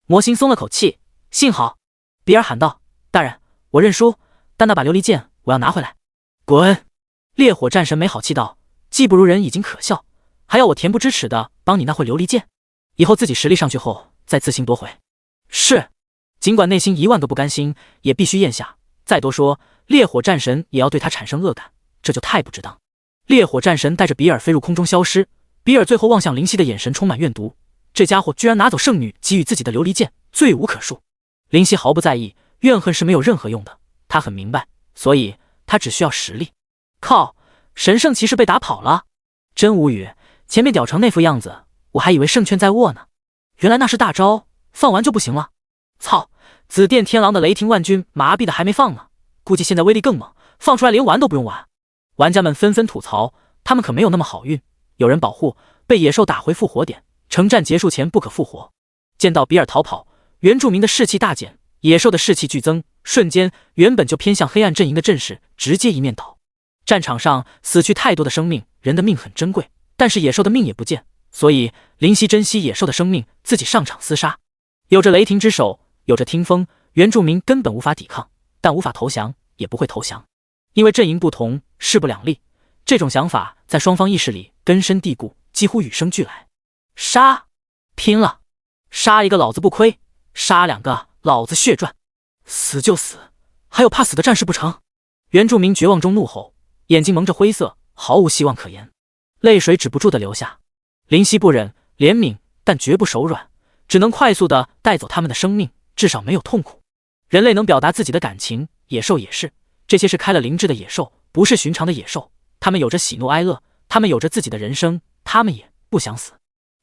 A: 魔星松了口气，幸好。比尔喊道：“大人，我认输，但那把琉璃剑我要拿回来。”滚！烈火战神没好气道：“技不如人已经可笑，还要我恬不知耻的帮你拿回琉璃剑？以后自己实力上去后再自行夺回。”是。尽管内心1万个不甘心，也必须咽下。再多说，烈火战神也要对他产生恶感，这就太不值当。烈火战神带着比尔飞入空中消失，比尔最后望向林夕的眼神充满怨毒。这家伙居然拿走圣女给予自己的琉璃剑，罪无可恕。林夕毫不在意，怨恨是没有任何用的，他很明白，所以他只需要实力。靠，神圣骑士被打跑了，真无语。前面屌成那副样子，我还以为胜券在握呢，原来那是大招，放完就不行了。操，紫电天狼的雷霆万钧麻痹的还没放呢，估计现在威力更猛，放出来连玩都不用玩。玩家们纷纷吐槽，他们可没有那么好运，有人保护，被野兽打回复活点，城战结束前不可复活。见到比尔逃跑，原住民的士气大减，野兽的士气剧增，瞬间原本就偏向黑暗阵营的阵势直接一面倒。战场上死去太多的生命，人的命很珍贵，但是野兽的命也不见，所以林夕珍惜野兽的生命，自己上场厮杀。有着雷霆之手，有着听风，原住民根本无法抵抗，但无法投降，也不会投降，因为阵营不同，势不两立。这种想法在双方意识里根深蒂固，几乎与生俱来。杀！拼了！杀一个老子不亏，杀2个老子血赚，死就死，还有怕死的战士不成？原住民绝望中怒吼，眼睛蒙着灰色，毫无希望可言，泪水止不住的流下。林夕不忍怜悯，但绝不手软，只能快速的带走他们的生命，至少没有痛苦。人类能表达自己的感情，野兽也是，这些是开了灵智的野兽，不是寻常的野兽，他们有着喜怒哀乐，他们有着自己的人生，他们也不想死，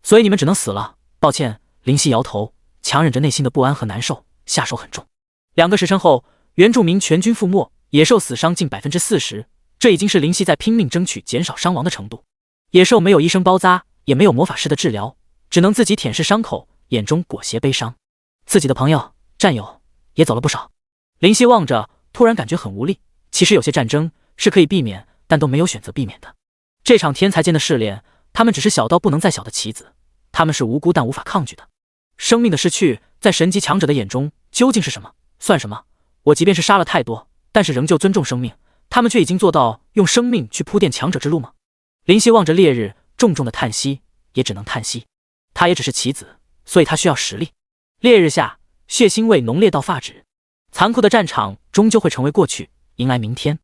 A: 所以你们只能死了，抱歉。林夕摇头，强忍着内心的不安和难受，下手很重。2个时辰后，原住民全军覆没，野兽死伤近 40%， 这已经是林夕在拼命争取减少伤亡的程度。野兽没有医生包扎，也没有魔法师的治疗，只能自己舔舐伤口，眼中裹挟悲伤。自己的朋友战友也走了不少。林夕望着，突然感觉很无力。其实有些战争是可以避免，但都没有选择避免的。这场天才间的试炼，他们只是小到不能再小的棋子，他们是无辜但无法抗拒的。生命的逝去，在神级强者的眼中究竟是什么？算什么？我即便是杀了太多，但是仍旧尊重生命，他们却已经做到用生命去铺垫强者之路吗？林夕望着烈日，重重的叹息，也只能叹息。他也只是棋子，所以他需要实力。烈日下，血腥味浓烈到发指。残酷的战场终究会成为过去，迎来明天。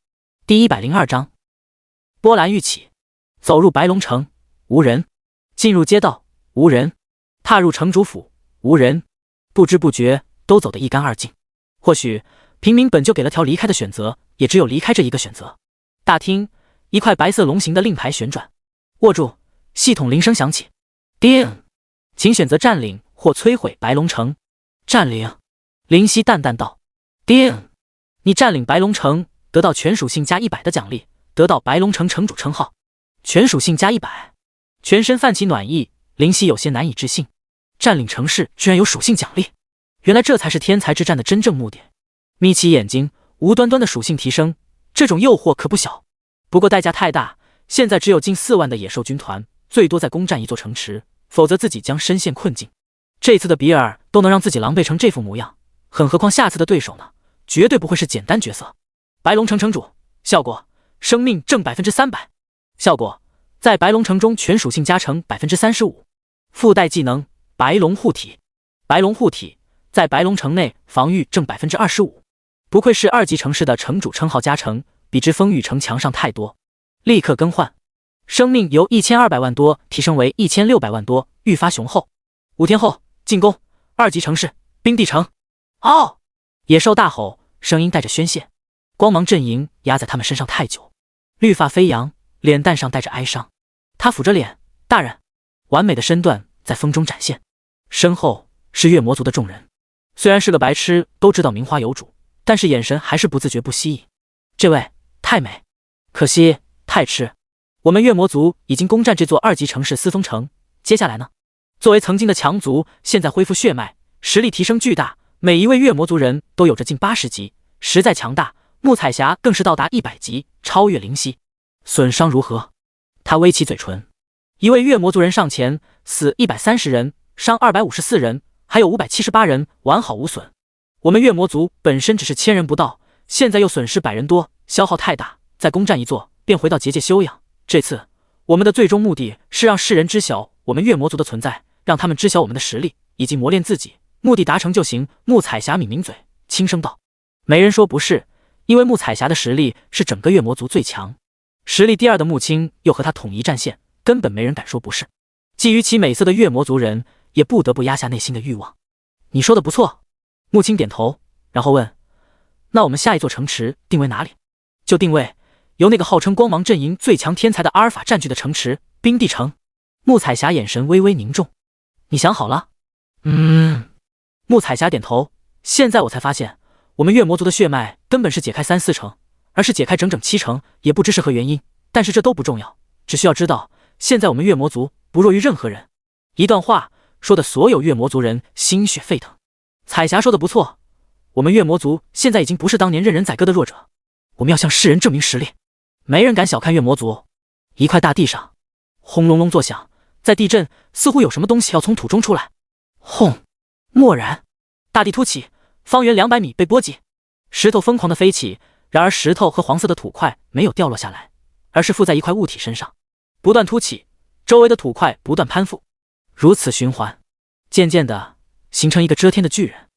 A: 第102章，波澜欲起。走入白龙城，无人；进入街道，无人；踏入城主府，无人。不知不觉都走得一干二净。或许平民本就给了条离开的选择，也只有离开这一个选择。大厅，一块白色龙形的令牌旋转，握住，系统铃声响起。叮，请选择占领或摧毁白龙城。占领，林夕淡淡道。叮，你占领白龙城，得到全属性加100的奖励，得到白龙城城主称号。全属性加100，全身泛起暖意，林夕有些难以置信。占领城市居然有属性奖励，原来这才是天才之战的真正目的。眯起眼睛，无端端的属性提升，这种诱惑可不小。不过代价太大，现在只有近4万的野兽军团，最多再攻占一座城池，否则自己将深陷困境。这次的比尔都能让自己狼狈成这副模样，很何况下次的对手呢？绝对不会是简单角色。白龙城城主，效果：生命正 300%， 效果：在白龙城中全属性加成 35%， 附带技能白龙护体。白龙护体，在白龙城内防御正 25%。 不愧是2级城市的城主称号加成，比之风雨城强上太多。立刻更换，生命由1200万多提升为1600万多，愈发雄厚。5天后进攻2级城市冰帝城。嗷！野兽大吼，声音带着宣泄。光芒阵营压在他们身上太久，绿发飞扬，脸蛋上带着哀伤。他抚着脸，大人。完美的身段在风中展现，身后是月魔族的众人。虽然是个白痴，都知道名花有主，但是眼神还是不自觉不惜意。这位太美，可惜太痴。我们月魔族已经攻占这座2级城市思风城，接下来呢？作为曾经的强族，现在恢复血脉，实力提升巨大，每一位月魔族人都有着近80级，实在强大。穆彩霞更是到达100级，超越灵犀。损伤如何？他微起嘴唇。一位月魔族人上前，死130人，伤254人，还有578人完好无损。我们月魔族本身只是1000人不到，现在又损失100人多，消耗太大，再攻占一座便回到结界休养。这次我们的最终目的是让世人知晓我们月魔族的存在，让他们知晓我们的实力以及磨练自己，目的达成就行。穆彩霞抿抿嘴，轻声道。没人说不是，因为穆彩霞的实力是整个月魔族最强，实力第2的穆青又和他统一战线，根本没人敢说不是。觊觎其美色的月魔族人也不得不压下内心的欲望。你说的不错。穆青点头，然后问，那我们下一座城池定为哪里？就定位由那个号称光芒阵营最强天才的阿尔法占据的城池冰帝城。穆彩霞眼神微微凝重。你想好了？穆彩霞点头。现在我才发现，我们月魔族的血脉根本是解开3、4成，而是解开整整7成，也不知是何原因。但是这都不重要，只需要知道，现在我们月魔族不弱于任何人。一段话说的所有月魔族人心血沸腾。彩霞说的不错，我们月魔族现在已经不是当年任人宰割的弱者，我们要向世人证明实力。没人敢小看月魔族。一块大地上，轰隆隆作响，在地震似乎有什么东西要从土中出来。轰！蓦然，大地突起，方圆200米被波及，石头疯狂地飞起。然而石头和黄色的土块没有掉落下来，而是附在一块物体身上，不断凸起，周围的土块不断攀附，如此循环，渐渐的形成一个遮天的巨人，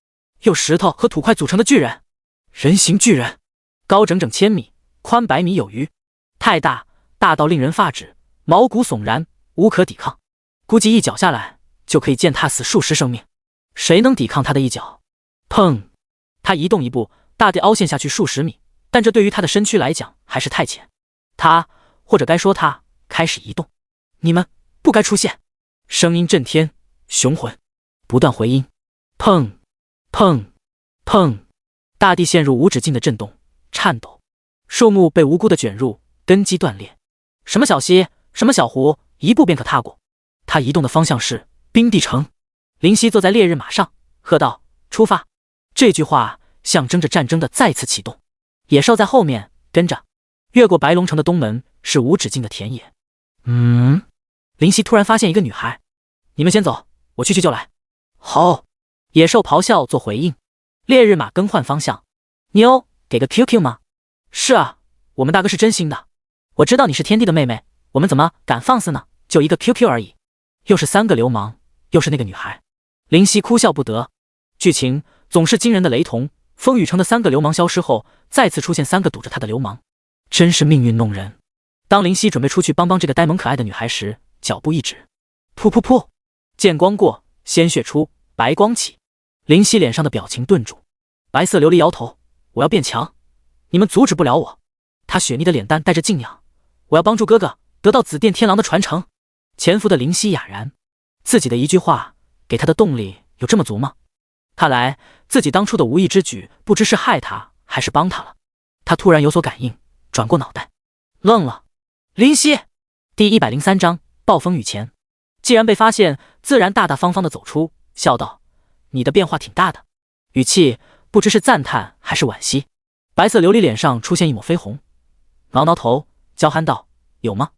A: 由石头和土块组成的巨人，人形巨人，高整整1000米，宽100米有余，太大，大到令人发指，毛骨悚然，无可抵抗。估计一脚下来就可以践踏死数十生命，谁能抵抗他的一脚？砰！他移动一步，大地凹陷下去数十米，但这对于他的身躯来讲还是太浅。他，或者该说他，开始移动。你们不该出现！声音震天，雄浑，不断回音。砰！砰！砰！大地陷入无止境的震动、颤抖，树木被无辜的卷入，根基断裂。什么小溪，什么小湖，一步便可踏过。他移动的方向是冰帝城。林夕坐在烈日马上，喝道：“出发！”这句话象征着战争的再次启动。野兽在后面跟着，越过白龙城的东门是无止境的田野。林夕突然发现一个女孩，你们先走，我去救来。好，野兽咆哮做回应。烈日马更换方向，妞，给个 QQ 吗？是啊，我们大哥是真心的。我知道你是天帝的妹妹，我们怎么敢放肆呢？就一个 QQ 而已，又是3个流氓，又是那个女孩。林夕哭笑不得。剧情总是惊人的雷同，风雨城的3个流氓消失后，再次出现3个堵着他的流氓，真是命运弄人。当林夕准备出去帮这个呆萌可爱的女孩时，脚步一指，噗噗噗，剑光过，鲜血出，白光起。林夕脸上的表情顿住，白色琉璃摇头，我要变强，你们阻止不了我。他雪腻的脸蛋带着敬仰，我要帮助哥哥得到紫电天狼的传承。潜伏的林夕哑然，自己的一句话给他的动力有这么足吗？看来自己当初的无意之举不知是害他还是帮他了。他突然有所感应，转过脑袋愣了。林夕第103章暴风雨前。既然被发现，自然大大方方地走出，笑道：你的变化挺大的。语气不知是赞叹还是惋惜。白色琉璃脸上出现一抹绯红，挠挠头，娇憨道：有吗？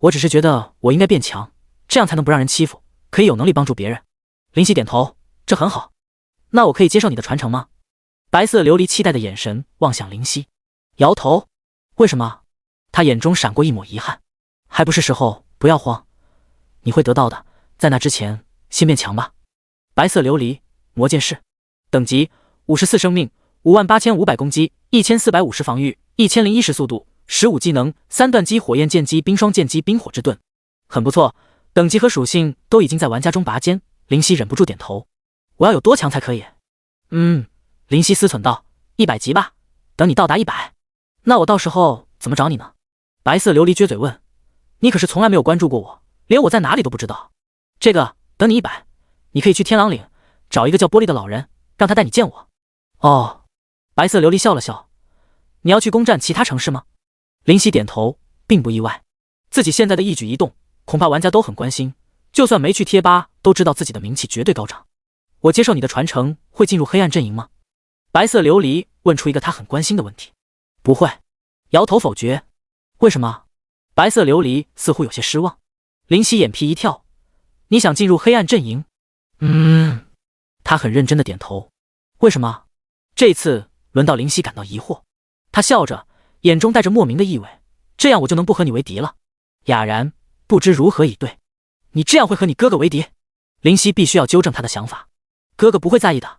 A: 我只是觉得我应该变强，这样才能不让人欺负，可以有能力帮助别人。林夕点头，这很好。那我可以接受你的传承吗？白色琉璃期待的眼神望向林夕，摇头。为什么？他眼中闪过一抹遗憾。还不是时候，不要慌，你会得到的，在那之前先变强吧。白色琉璃魔剑士，等级54生命，58500攻击，1450防御，1010速度，15技能，3段击火焰剑姬、冰霜剑姬、冰火之盾，很不错。等级和属性都已经在玩家中拔尖。林夕忍不住点头。我要有多强才可以？林夕思忖道，100级吧，等你到达100，那我到时候怎么找你呢？白色琉璃撅嘴问，你可是从来没有关注过我，连我在哪里都不知道。这个等你100，你可以去天狼岭找一个叫玻璃的老人，让他带你见我。哦，白色琉璃笑了笑，你要去攻占其他城市吗？林夕点头，并不意外，自己现在的一举一动恐怕玩家都很关心，就算没去贴吧，都知道自己的名气绝对高涨。我接受你的传承，会进入黑暗阵营吗？白色琉璃问出一个他很关心的问题。不会，摇头否决。为什么？白色琉璃似乎有些失望。林夕眼皮一跳，你想进入黑暗阵营？他很认真的点头。为什么？这次轮到林夕感到疑惑，他笑着，眼中带着莫名的意味。这样我就能不和你为敌了。哑然不知如何以对。你这样会和你哥哥为敌？林夕必须要纠正他的想法。哥哥不会在意的。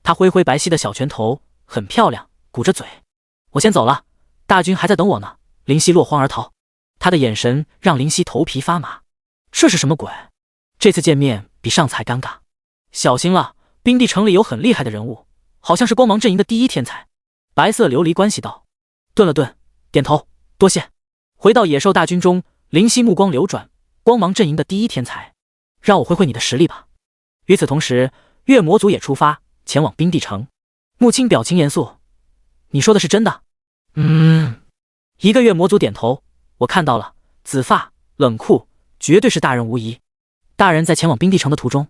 A: 他挥挥白皙的小拳头，很漂亮，鼓着嘴。我先走了，大军还在等我呢。林夕落荒而逃，他的眼神让林夕头皮发麻。这是什么鬼？这次见面比上次还尴尬。小心了，冰帝城里有很厉害的人物，好像是光芒阵营的第一天才。白色琉璃关系道。顿了顿，点头，多谢。回到野兽大军中，林夕目光流转，光芒阵营的第一天才，让我会会你的实力吧。与此同时，月魔族也出发前往冰帝城。木青表情严肃，你说的是真的？一个月魔族点头，我看到了，紫发冷酷，绝对是大人无疑。大人在前往冰帝城的途中。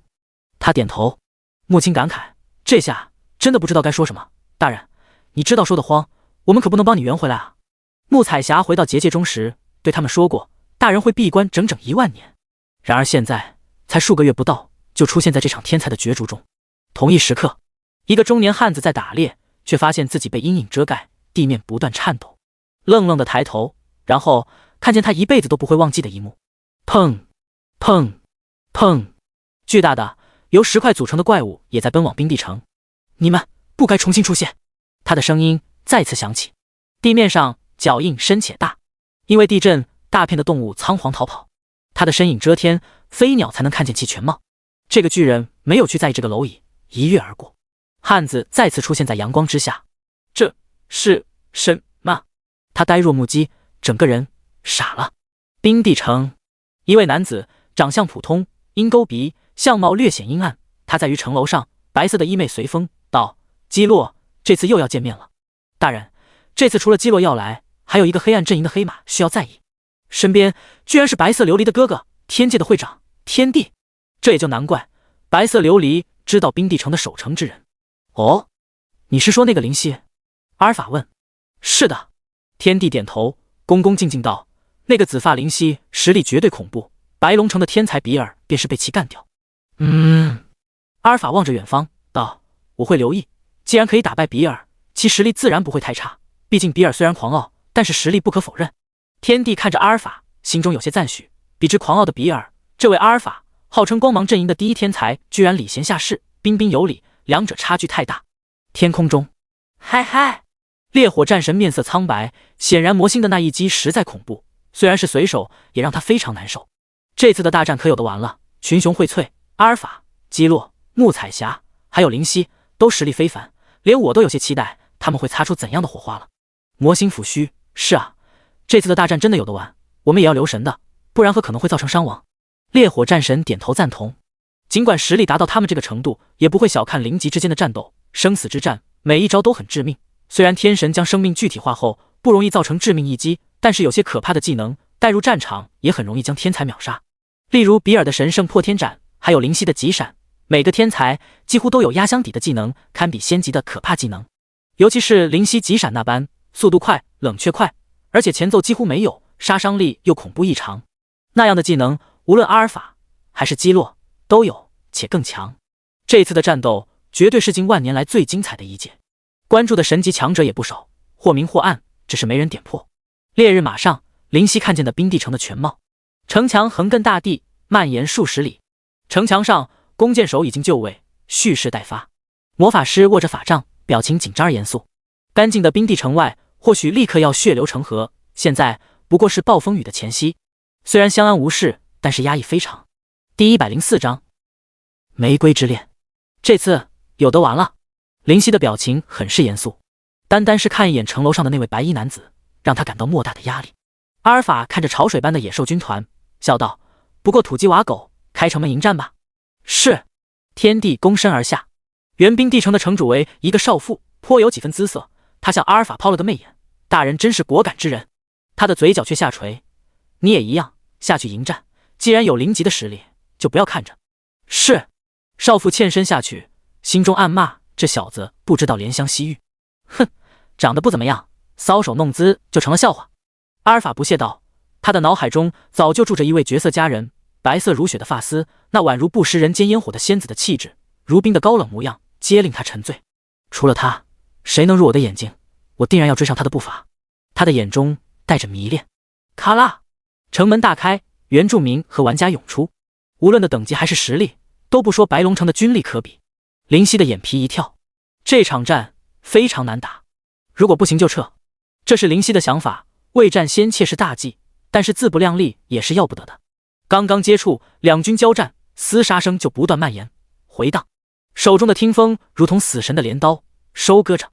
A: 他点头。木青感慨，这下真的不知道该说什么。大人，你知道说的慌，我们可不能帮你圆回来啊。木彩霞回到结界中时对他们说过，大人会闭关整整1万年。然而现在才数个月不到，就出现在这场天才的角逐中。同一时刻，一个中年汉子在打猎，却发现自己被阴影遮盖，地面不断颤抖，愣愣的抬头，然后看见他一辈子都不会忘记的一幕。砰砰砰，巨大的由石块组成的怪物也在奔往冰帝城。你们不该重新出现。他的声音再次响起。地面上脚印深且大，因为地震，大片的动物仓皇逃跑。他的身影遮天，飞鸟才能看见其全貌。这个巨人没有去在意这个蝼蚁，一跃而过。汉子再次出现在阳光之下。这是什么？他呆若木鸡，整个人傻了。冰帝城，一位男子，长相普通，鹰钩鼻，相貌略显阴暗。他在于城楼上，白色的衣袂随风道：基洛，这次又要见面了。大人，这次除了基洛要来，还有一个黑暗阵营的黑马需要在意。身边居然是白色琉璃的哥哥，天界的会长天帝。这也就难怪，白色琉璃知道冰帝城的守城之人。哦，你是说那个林夕？阿尔法问。是的。天帝点头，恭恭敬敬道：那个紫发林夕实力绝对恐怖，白龙城的天才比尔便是被其干掉。阿尔法望着远方道：我会留意，既然可以打败比尔，其实力自然不会太差，毕竟比尔虽然狂傲，但是实力不可否认。天帝看着阿尔法，心中有些赞许，比之狂傲的比尔，这位阿尔法号称光芒阵营的第一天才，居然礼贤下士，彬彬有礼，两者差距太大。天空中，嗨嗨！烈火战神面色苍白，显然魔星的那一击实在恐怖，虽然是随手，也让他非常难受。这次的大战可有的玩了，群雄荟萃，阿尔法、基洛、木彩霞还有林夕都实力非凡，连我都有些期待他们会擦出怎样的火花了。魔星抚须，是啊，这次的大战真的有的玩，我们也要留神的，不然很可能会造成伤亡。烈火战神点头赞同，尽管实力达到他们这个程度，也不会小看灵级之间的战斗，生死之战每一招都很致命。虽然天神将生命具体化后不容易造成致命一击，但是有些可怕的技能带入战场也很容易将天才秒杀。例如比尔的神圣破天斩，还有灵犀的极闪，每个天才几乎都有压箱底的技能，堪比仙级的可怕技能。尤其是灵犀极闪那般，速度快，冷却快，而且前奏几乎没有，杀伤力又恐怖异常。那样的技能，无论阿尔法还是基洛都有，且更强。这次的战斗绝对是近万年来最精彩的一届，关注的神级强者也不少，或明或暗，只是没人点破。烈日马上，林夕看见的冰帝城的全貌。城墙横亘大地，蔓延数十里。城墙上，弓箭手已经就位，蓄势待发。魔法师握着法杖，表情紧张而严肃。干净的冰帝城外，或许立刻要血流成河，现在不过是暴风雨的前夕。虽然相安无事，但是压抑非常。第104章，玫瑰之恋。这次有得玩了。林夕的表情很是严肃，单单是看一眼城楼上的那位白衣男子，让他感到莫大的压力。阿尔法看着潮水般的野兽军团，笑道：不过土鸡瓦狗，开城门迎战吧。是。天帝躬身而下。原冰帝城的城主为一个少妇，颇有几分姿色。他向阿尔法抛了个媚眼，大人真是果敢之人。他的嘴角却下垂，你也一样，下去迎战。既然有灵级的实力，就不要看着。是。少妇欠身下去，心中暗骂这小子不知道怜香惜玉。哼，长得不怎么样，搔首弄姿就成了笑话。阿尔法不屑道，他的脑海中早就住着一位绝色佳人，白色如雪的发丝，那宛如不食人间烟火的仙子的气质，如冰的高冷模样，皆令他沉醉。除了他，谁能入我的眼睛？我定然要追上他的步伐。他的眼中带着迷恋。咔啦，城门大开，原住民和玩家涌出，无论的等级还是实力，都不说白龙城的军力可比。林夕的眼皮一跳，这场战非常难打，如果不行就撤。这是林夕的想法，未战先怯是大忌，但是自不量力也是要不得的。刚刚接触，两军交战，厮杀声就不断蔓延回荡，手中的听风如同死神的镰刀收割着，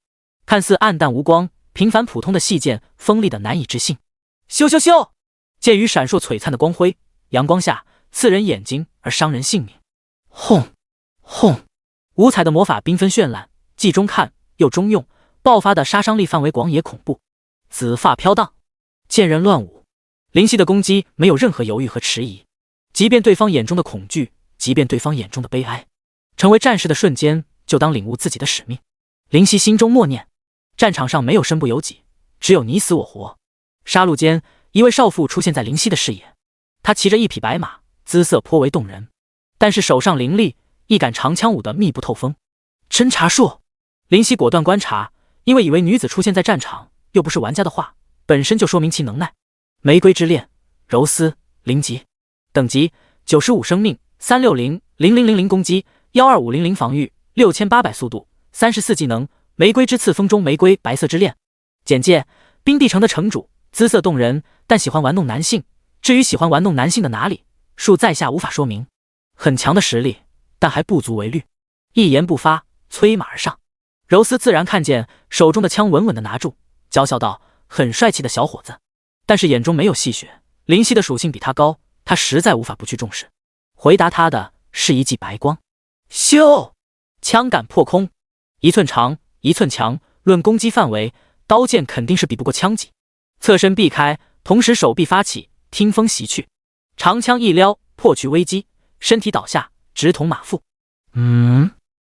A: 看似暗淡无光，平凡普通的细剑锋利的难以置信。咻咻咻，剑雨闪烁璀璨的光辉，阳光下刺人眼睛而伤人性命。轰轰，五彩的魔法缤纷绚烂，既中看又中用，爆发的杀伤力范围广也恐怖。紫发飘荡，剑刃乱舞，林夕的攻击没有任何犹豫和迟疑，即便对方眼中的恐惧，即便对方眼中的悲哀，成为战士的瞬间就当领悟自己的使命。林夕心中默念，战场上没有身不由己，只有你死我活。杀戮间，一位少妇出现在林夕的视野，她骑着一匹白马，姿色颇为动人，但是手上凌厉，一杆长枪舞得密不透风。侦察术，林夕果断观察，因为以为女子出现在战场又不是玩家的话，本身就说明其能耐。玫瑰之恋，柔丝0级，等级95生命，3600000攻击，12500防御，6800速度，34技能，玫瑰之刺风中玫瑰，白色之恋。简介：冰帝城的城主，姿色动人，但喜欢玩弄男性。至于喜欢玩弄男性的哪里，恕在下无法说明。很强的实力，但还不足为虑。一言不发，催马而上。柔丝自然看见，手中的枪稳稳地拿住，娇笑道：“很帅气的小伙子。”但是眼中没有戏谑。林夕的属性比他高，他实在无法不去重视。回答他的是一记白光，咻！枪杆破空，1寸长1寸强，论攻击范围，刀剑肯定是比不过枪戟。侧身避开，同时手臂发起，听风袭去，长枪一撩，破去危机，身体倒下，直捅马腹。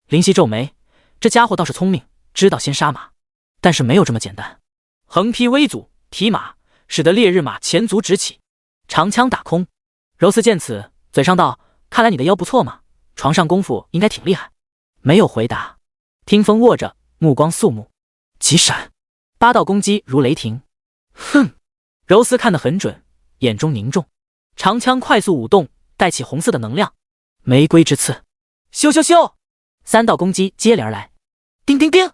A: 林夕皱眉，这家伙倒是聪明，知道先杀马，但是没有这么简单。横劈微阻，提马，使得烈日马前足直起，长枪打空。柔丝见此，嘴上道：“看来你的腰不错嘛，床上功夫应该挺厉害。”没有回答。听风握着，目光肃穆，急闪，8道攻击如雷霆。哼！柔丝看得很准，眼中凝重，长枪快速舞动，带起红色的能量。玫瑰之刺，咻咻咻，3道攻击接连而来。叮叮叮，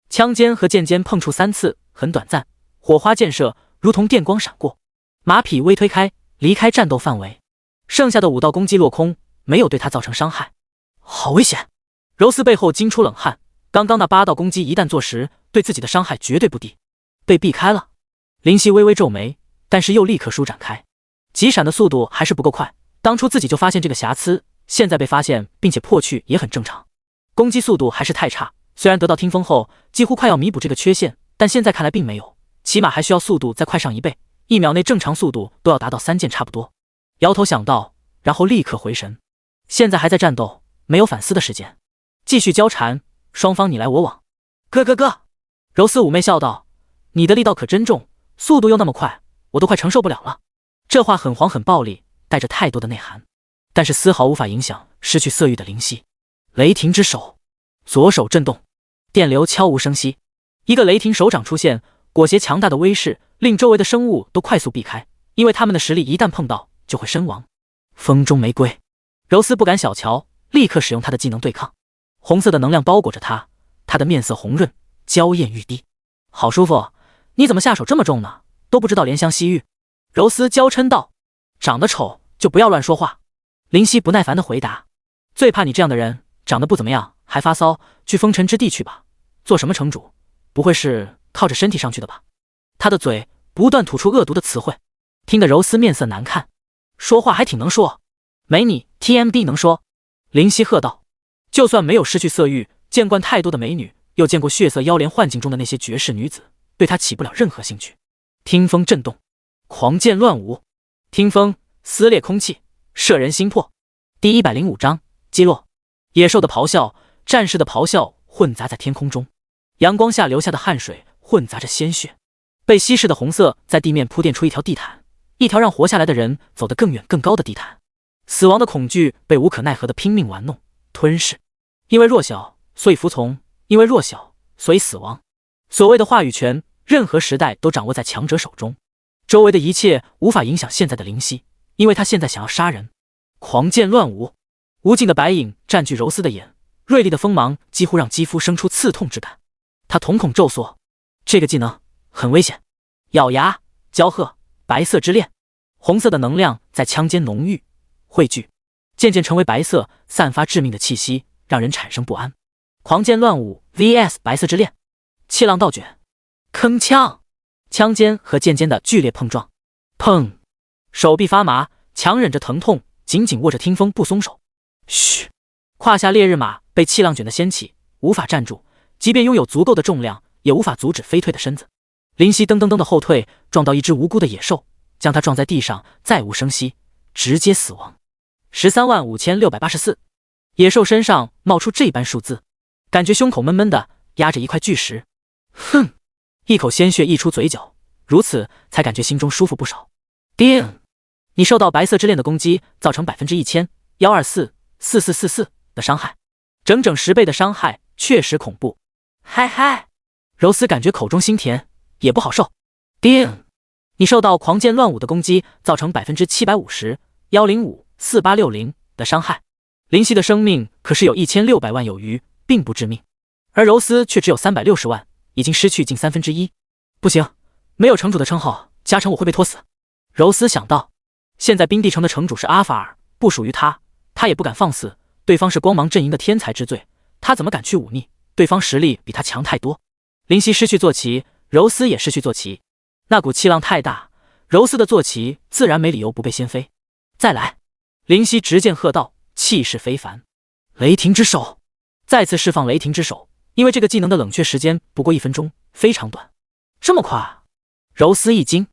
A: 枪尖和剑尖碰触3次，很短暂，火花溅射，如同电光闪过。马匹微推开，离开战斗范围。剩下的5道攻击落空，没有对他造成伤害。好危险！柔丝背后惊出冷汗，刚刚那8道攻击一旦坐实，对自己的伤害绝对不低。被避开了。林夕微微皱眉，但是又立刻舒展开。急闪的速度还是不够快，当初自己就发现这个瑕疵，现在被发现并且破去也很正常。攻击速度还是太差，虽然得到听风后几乎快要弥补这个缺陷，但现在看来并没有，起码还需要速度再快上1倍，1秒内正常速度都要达到3件差不多。摇头想到，然后立刻回神，现在还在战斗，没有反思的时间。继续交缠，双方你来我往。哥，柔丝妩媚笑道：“你的力道可真重，速度又那么快，我都快承受不了了。”这话很黄很暴力，带着太多的内涵，但是丝毫无法影响失去色欲的林夕。雷霆之手，左手震动，电流悄无声息，一个雷霆手掌出现，裹挟强大的威势，令周围的生物都快速避开，因为他们的实力一旦碰到就会身亡。风中玫瑰，柔丝不敢小瞧，立刻使用他的技能对抗。红色的能量包裹着他，他的面色红润，娇艳欲滴。好舒服，你怎么下手这么重呢？都不知道怜香惜玉。柔丝娇嗔道：“长得丑就不要乱说话。”林夕不耐烦地回答：“最怕你这样的人，长得不怎么样还发骚，去风尘之地去吧。做什么城主？不会是靠着身体上去的吧？”他的嘴不断吐出恶毒的词汇，听得柔丝面色难看。说话还挺能说，没你 TMD 能说。林夕喝道：“就算没有失去色欲，见惯太多的美女，又见过血色妖莲幻境中的那些绝世女子，对他起不了任何兴趣。”听风震动，狂剑乱舞，听风撕裂空气，摄人心魄。第105章击落。野兽的咆哮，战士的咆哮混杂在天空中，阳光下流下的汗水混杂着鲜血，被稀释的红色在地面铺垫出一条地毯，一条让活下来的人走得更远更高的地毯。死亡的恐惧被无可奈何的拼命玩弄吞噬，因为弱小所以服从，因为弱小所以死亡。所谓的话语权，任何时代都掌握在强者手中。周围的一切无法影响现在的灵犀，因为他现在想要杀人。狂剑乱舞，无尽的白影占据柔丝的眼，锐利的锋芒几乎让肌肤生出刺痛之感。他瞳孔骤缩，这个技能很危险。咬牙交鹤，白色之恋，红色的能量在枪间浓郁汇聚，渐渐成为白色，散发致命的气息，让人产生不安。狂剑乱舞 vs 白色之恋，气浪倒卷，铿锵，枪尖和剑尖的剧烈碰撞，砰！手臂发麻，强忍着疼痛，紧紧握着听风不松手。嘘！胯下烈日马被气浪卷得掀起，无法站住，即便拥有足够的重量，也无法阻止飞退的身子。林夕噔噔噔的后退，撞到一只无辜的野兽，将它撞在地上，再无声息，直接死亡。135684。野兽身上冒出这般数字，感觉胸口闷闷的，压着一块巨石。哼！一口鲜血溢出嘴角，如此才感觉心中舒服不少。叮！你受到白色之恋的攻击，造成100%1244444的伤害，整整10倍的伤害，确实恐怖。嗨嗨！柔丝感觉口中心甜，也不好受。叮！你受到狂剑乱舞的攻击，造成750%1054860的伤害。林夕的生命可是有1600万有余，并不致命，而柔丝却只有360万，已经失去近1/3。不行，没有城主的称号加成我会被拖死。柔丝想到，现在冰帝城的城主是阿法尔，不属于他，他也不敢放肆。对方是光芒阵营的天才之最，他怎么敢去忤逆？对方实力比他强太多。林夕失去坐骑，柔丝也失去坐骑，那股气浪太大，柔丝的坐骑自然没理由不被掀飞。再来！林夕执剑喝道，气势非凡。雷霆之手，再次释放雷霆之手，因为这个技能的冷却时间不过1分钟，非常短。这么快？柔丝一惊，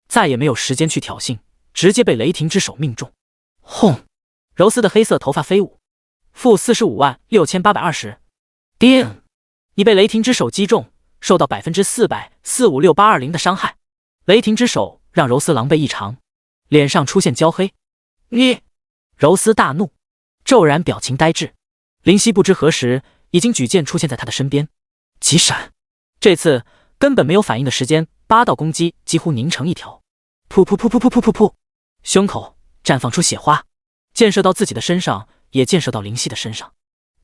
A: 再也没有时间去挑衅，直接被雷霆之手命中。轰！柔丝的黑色头发飞舞。-456820。叮！你被雷霆之手击中，受到400%45682的伤害。雷霆之手让柔丝狼狈异常，脸上出现焦黑。你！柔丝大怒，骤然表情呆滞。林夕不知何时已经举剑出现在他的身边，急闪。这次根本没有反应的时间，8道攻击几乎凝成一条。噗噗噗噗噗噗噗噗！胸口绽放出血花，溅射到自己的身上，也溅射到林夕的身上。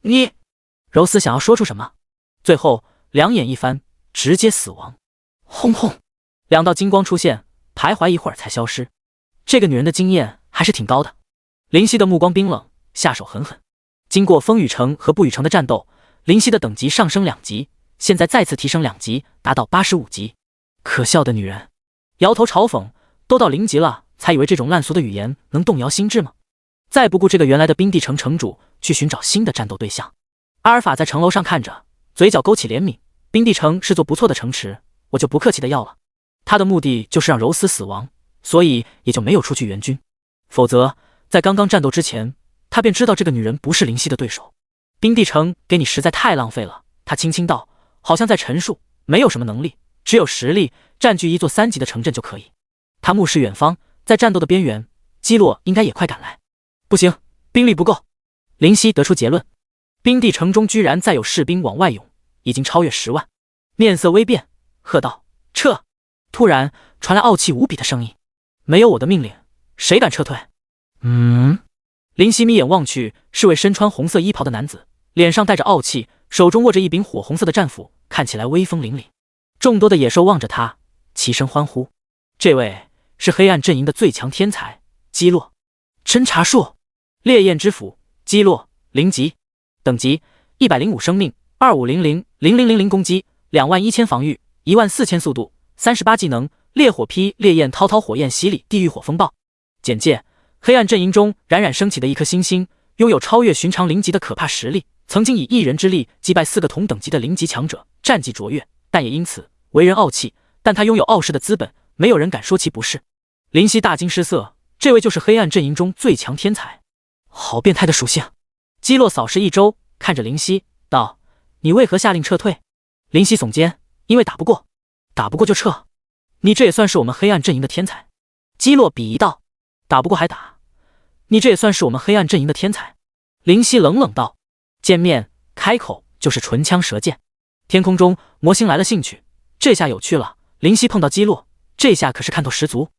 A: 你！柔丝想要说出什么，最后两眼一翻，直接死亡。轰轰！2道金光出现，徘徊一会儿才消失。这个女人的经验还是挺高的。林夕的目光冰冷，下手狠狠。经过风雨城和不雨城的战斗，林夕的等级上升2级，现在再次提升2级，达到85级。可笑的女人，摇头嘲讽，都到0级了，才以为这种烂俗的语言能动摇心智吗？再不顾这个原来的冰帝城城主，去寻找新的战斗对象。阿尔法在城楼上看着，嘴角勾起怜悯。冰帝城是座不错的城池，我就不客气的要了。他的目的就是让柔丝死亡，所以也就没有出去援军。否则在刚刚战斗之前，他便知道这个女人不是林夕的对手。冰帝城给你实在太浪费了，他轻轻道，好像在陈述没有什么能力，只有实力，占据一座3级的城镇就可以。他目视远方，在战斗的边缘，基洛应该也快赶来。不行，兵力不够。林夕得出结论，冰帝城中居然再有士兵往外涌，已经超越10万。面色微变，喝道：撤！突然传来傲气无比的声音，没有我的命令，谁敢撤退？林夕眯眼望去，是位身穿红色衣袍的男子，脸上带着傲气，手中握着一柄火红色的战斧，看起来威风凛凛。众多的野兽望着他，齐声欢呼。这位是黑暗阵营的最强天才基洛。侦察术，烈焰之斧，基洛0级，等级105生命，25000000攻击，21000防御，14000速度，38技能，烈火劈，烈焰滔滔，火焰洗礼，地狱火风暴。简介：黑暗阵营中冉冉升起的一颗星星，拥有超越寻常0级的可怕实力，曾经以一人之力击败4个同等级的0级强者，战绩卓越，但也因此为人傲气。但他拥有傲视的资本，没有人敢说其不是。林夕大惊失色，这位就是黑暗阵营中最强天才。好变态的属性。基洛扫视一周，看着灵犀道：“你为何下令撤退？”灵犀耸肩：“因为打不过，打不过就撤。你这也算是我们黑暗阵营的天才。”基洛鄙夷道：“打不过还打？你这也算是我们黑暗阵营的天才。”灵犀冷冷道：“见面开口就是唇枪舌剑。”天空中魔星来了兴趣，这下有趣了。灵犀碰到基洛，这下可是看头十足。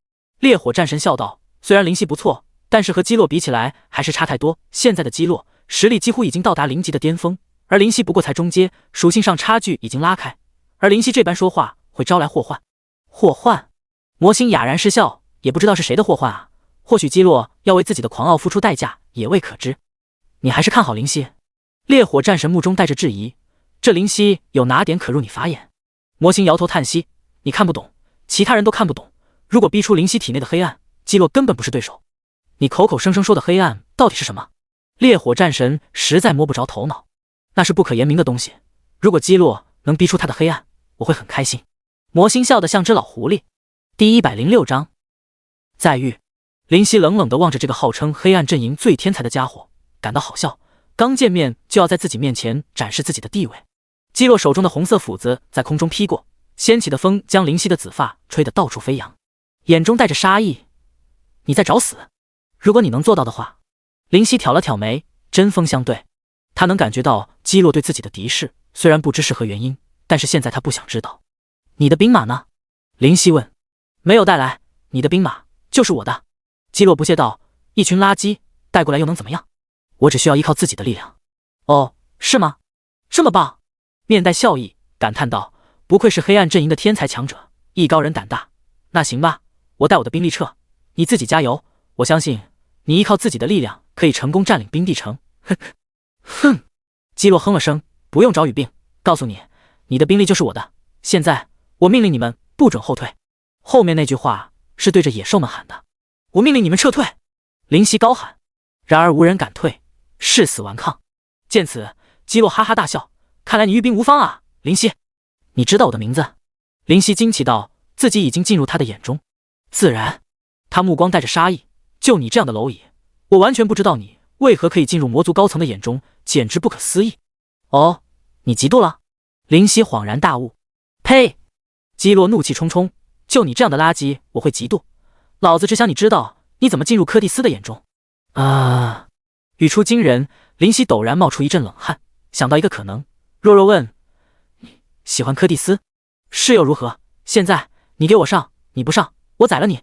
A: 烈火战神笑道：“虽然灵犀不错，但是和基洛比起来还是差太多。现在的基洛实力几乎已经到达0级的巅峰，而灵犀不过才中阶，属性上差距已经拉开。而灵犀这般说话会招来祸患。”祸患？魔星哑然失笑，也不知道是谁的祸患啊。或许基洛要为自己的狂傲付出代价，也未可知。你还是看好灵犀？烈火战神目中带着质疑。这灵犀有哪点可入你法眼？魔星摇头叹息：“你看不懂，其他人都看不懂。如果逼出灵犀体内的黑暗，基洛根本不是对手。你口口声声说的黑暗到底是什么？”烈火战神实在摸不着头脑。那是不可言明的东西。如果基洛能逼出他的黑暗，我会很开心。魔星笑得像只老狐狸。第106章再遇。灵犀冷冷地望着这个号称黑暗阵营最天才的家伙，感到好笑。刚见面就要在自己面前展示自己的地位。基洛手中的红色斧子在空中劈过，掀起的风将灵犀的紫发吹得到处飞扬，眼中带着杀意：“你在找死？如果你能做到的话。”灵犀挑了挑眉，针锋相对。他能感觉到基洛对自己的敌视，虽然不知是何原因，但是现在他不想知道。“你的兵马呢？”灵犀问。“没有带来，你的兵马就是我的。”基洛不屑道：“一群垃圾带过来又能怎么样？我只需要依靠自己的力量。”“哦，是吗？这么棒！”面带笑意，感叹道：“不愧是黑暗阵营的天才强者，艺高人胆大。那行吧，我带我的兵力撤，你自己加油。我相信你依靠自己的力量可以成功占领冰帝城。”“哼哼。”基洛哼了声：“不用找语病，告诉你，你的兵力就是我的。现在我命令你们不准后退。”后面那句话是对着野兽们喊的。“我命令你们撤退！”灵犀高喊。然而无人敢退，誓死顽抗。见此，基洛哈哈大笑：“看来你御兵无方啊，灵犀！你知道我的名字？”灵犀惊奇道：“自己已经进入他的眼中。”“自然。”他目光带着杀意：“就你这样的蝼蚁，我完全不知道你为何可以进入魔族高层的眼中，简直不可思议。”“哦，你嫉妒了？”灵犀恍然大悟。“呸！”基洛怒气冲冲：“就你这样的垃圾，我会嫉妒？老子只想你知道你怎么进入柯蒂斯的眼中。”啊！语出惊人，灵犀陡然冒出一阵冷汗，想到一个可能，弱弱问：“你喜欢柯蒂斯？是又如何？现在你给我上，你不上，我宰了你！”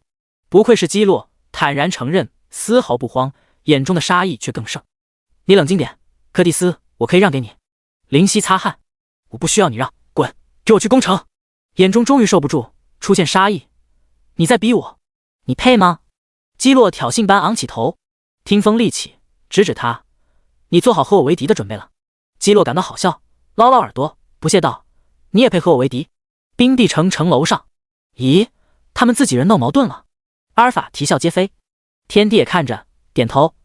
A: 不愧是基洛，坦然承认，丝毫不慌，眼中的杀意却更盛。“你冷静点，柯蒂斯，我可以让给你。”灵犀擦汗：“我不需要你让，滚，给我去攻城！”眼中终于受不住，出现杀意：“你在逼我，你配吗？”基洛挑衅般昂起头，听风立起，指指他：“你做好和我为敌的准备了。”基洛感到好笑，捞捞耳朵，不屑道：“你也配和我为敌？”冰帝城城楼上，咦，他们自己人闹矛盾了。阿尔法啼笑皆非，天帝也看着，点头：“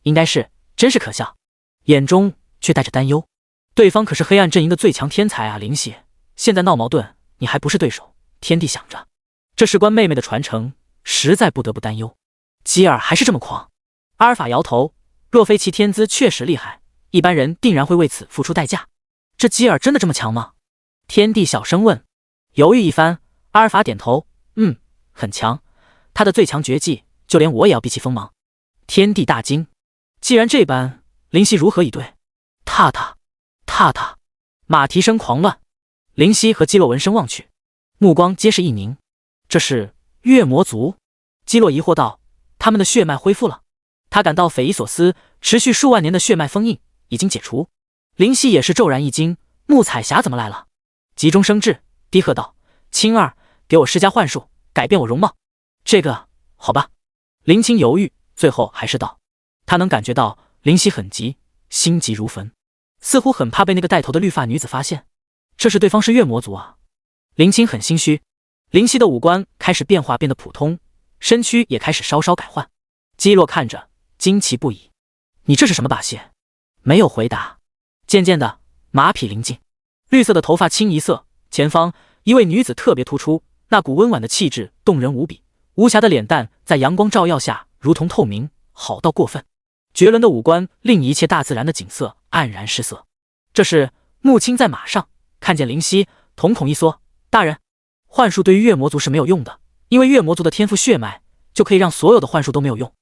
A: 应该是，真是可笑。”眼中却带着担忧。对方可是黑暗阵营的最强天才啊，灵犀，现在闹矛盾，你还不是对手。天帝想着，这事关妹妹的传承，实在不得不担忧。基尔还是这么狂。阿尔法摇头，若非其天资确实厉害，一般人定然会为此付出代价。这基尔真的这么强吗？天帝小声问。犹豫一番，阿尔法点头：“很强。他的最强绝技，就连我也要避其锋芒。”天帝大惊，既然这般，灵犀如何以对？踏踏踏踏，马蹄声狂乱。灵犀和基洛闻声望去，目光皆是一凝。这是月魔族？基洛疑惑道：“他们的血脉恢复了。”他感到匪夷所思，持续数万年的血脉封印已经解除。灵犀也是骤然一惊：“穆彩霞怎么来了？”急中生智，低喝道：“青儿，给我施加幻术，改变我容貌。”这个好吧。林青犹豫，最后还是道：“他能感觉到灵犀很急，心急如焚，似乎很怕被那个带头的绿发女子发现。这是对方是月魔族啊。”林青很心虚。灵犀的五官开始变化，变得普通，身躯也开始稍稍改换。基洛看着，惊奇不已：“你这是什么把戏？”没有回答。渐渐的，马匹临近，绿色的头发清一色，前方一位女子特别突出，那股温婉的气质动人无比，无瑕的脸蛋在阳光照耀下如同透明，好到过分。绝伦的五官令一切大自然的景色黯然失色。这时，穆青在马上看见灵犀，瞳孔一缩：“大人，幻术对于月魔族是没有用的，因为月魔族的天赋血脉就可以让所有的幻术都没有用。”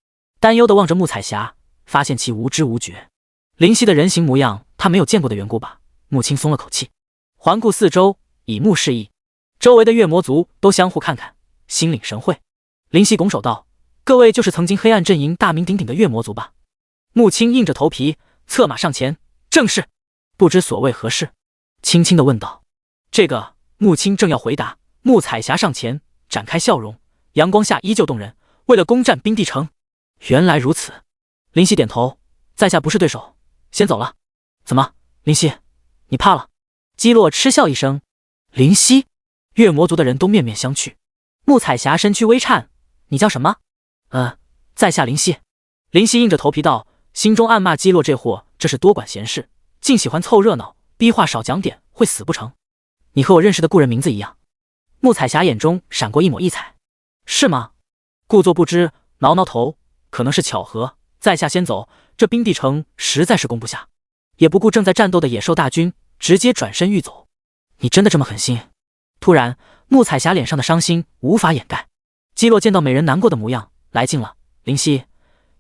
A: 担忧地望着穆彩霞，发现其无知无觉。灵犀的人形模样，他没有见过的缘故吧？穆青松了口气，环顾四周，以目示意。周围的月魔族都相互看看，心领神会。灵犀拱手道：“各位就是曾经黑暗阵营大名鼎鼎的月魔族吧？”穆青硬着头皮策马上前：“正是。”不知所谓何事，轻轻地问道。这个穆青正要回答，穆彩霞上前展开笑容，阳光下依旧动人。为了攻占冰帝城。原来如此。林夕点头，在下不是对手，先走了。怎么，林夕，你怕了？基洛嗤笑一声。林夕，月魔族的人都面面相觑。穆彩霞身躯微颤，你叫什么？在下林夕。林夕硬着头皮道，心中暗骂基洛这货，这是多管闲事，竟喜欢凑热闹，逼话少讲点会死不成？你和我认识的故人名字一样。穆彩霞眼中闪过一抹异彩。是吗？故作不知，挠挠头，可能是巧合。在下先走，这冰帝城实在是攻不下。也不顾正在战斗的野兽大军，直接转身欲走。你真的这么狠心？突然，穆彩霞脸上的伤心无法掩盖。基洛见到美人难过的模样，来劲了。林夕，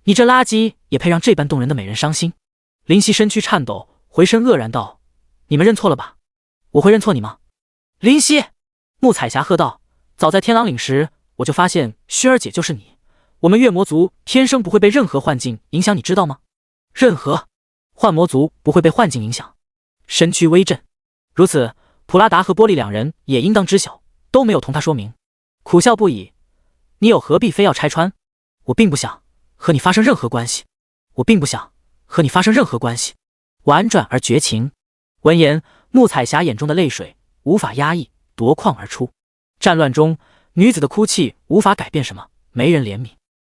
A: 你这垃圾也配让这般动人的美人伤心？林夕身躯颤抖，回身愕然道：“你们认错了吧？我会认错你吗？”林夕，穆彩霞喝道：“早在天狼岭时，我就发现薰儿姐就是你。我们月魔族天生不会被任何幻境影响，你知道吗？任何幻魔族不会被幻境影响。”身躯微震。如此，普拉达和波利两人也应当知晓，都没有同他说明，苦笑不已。你有何必非要拆穿？我并不想和你发生任何关系。我并不想和你发生任何关系。婉转而绝情。闻言，穆彩霞眼中的泪水无法压抑，夺眶而出。战乱中，女子的哭泣无法改变什么，没人怜悯。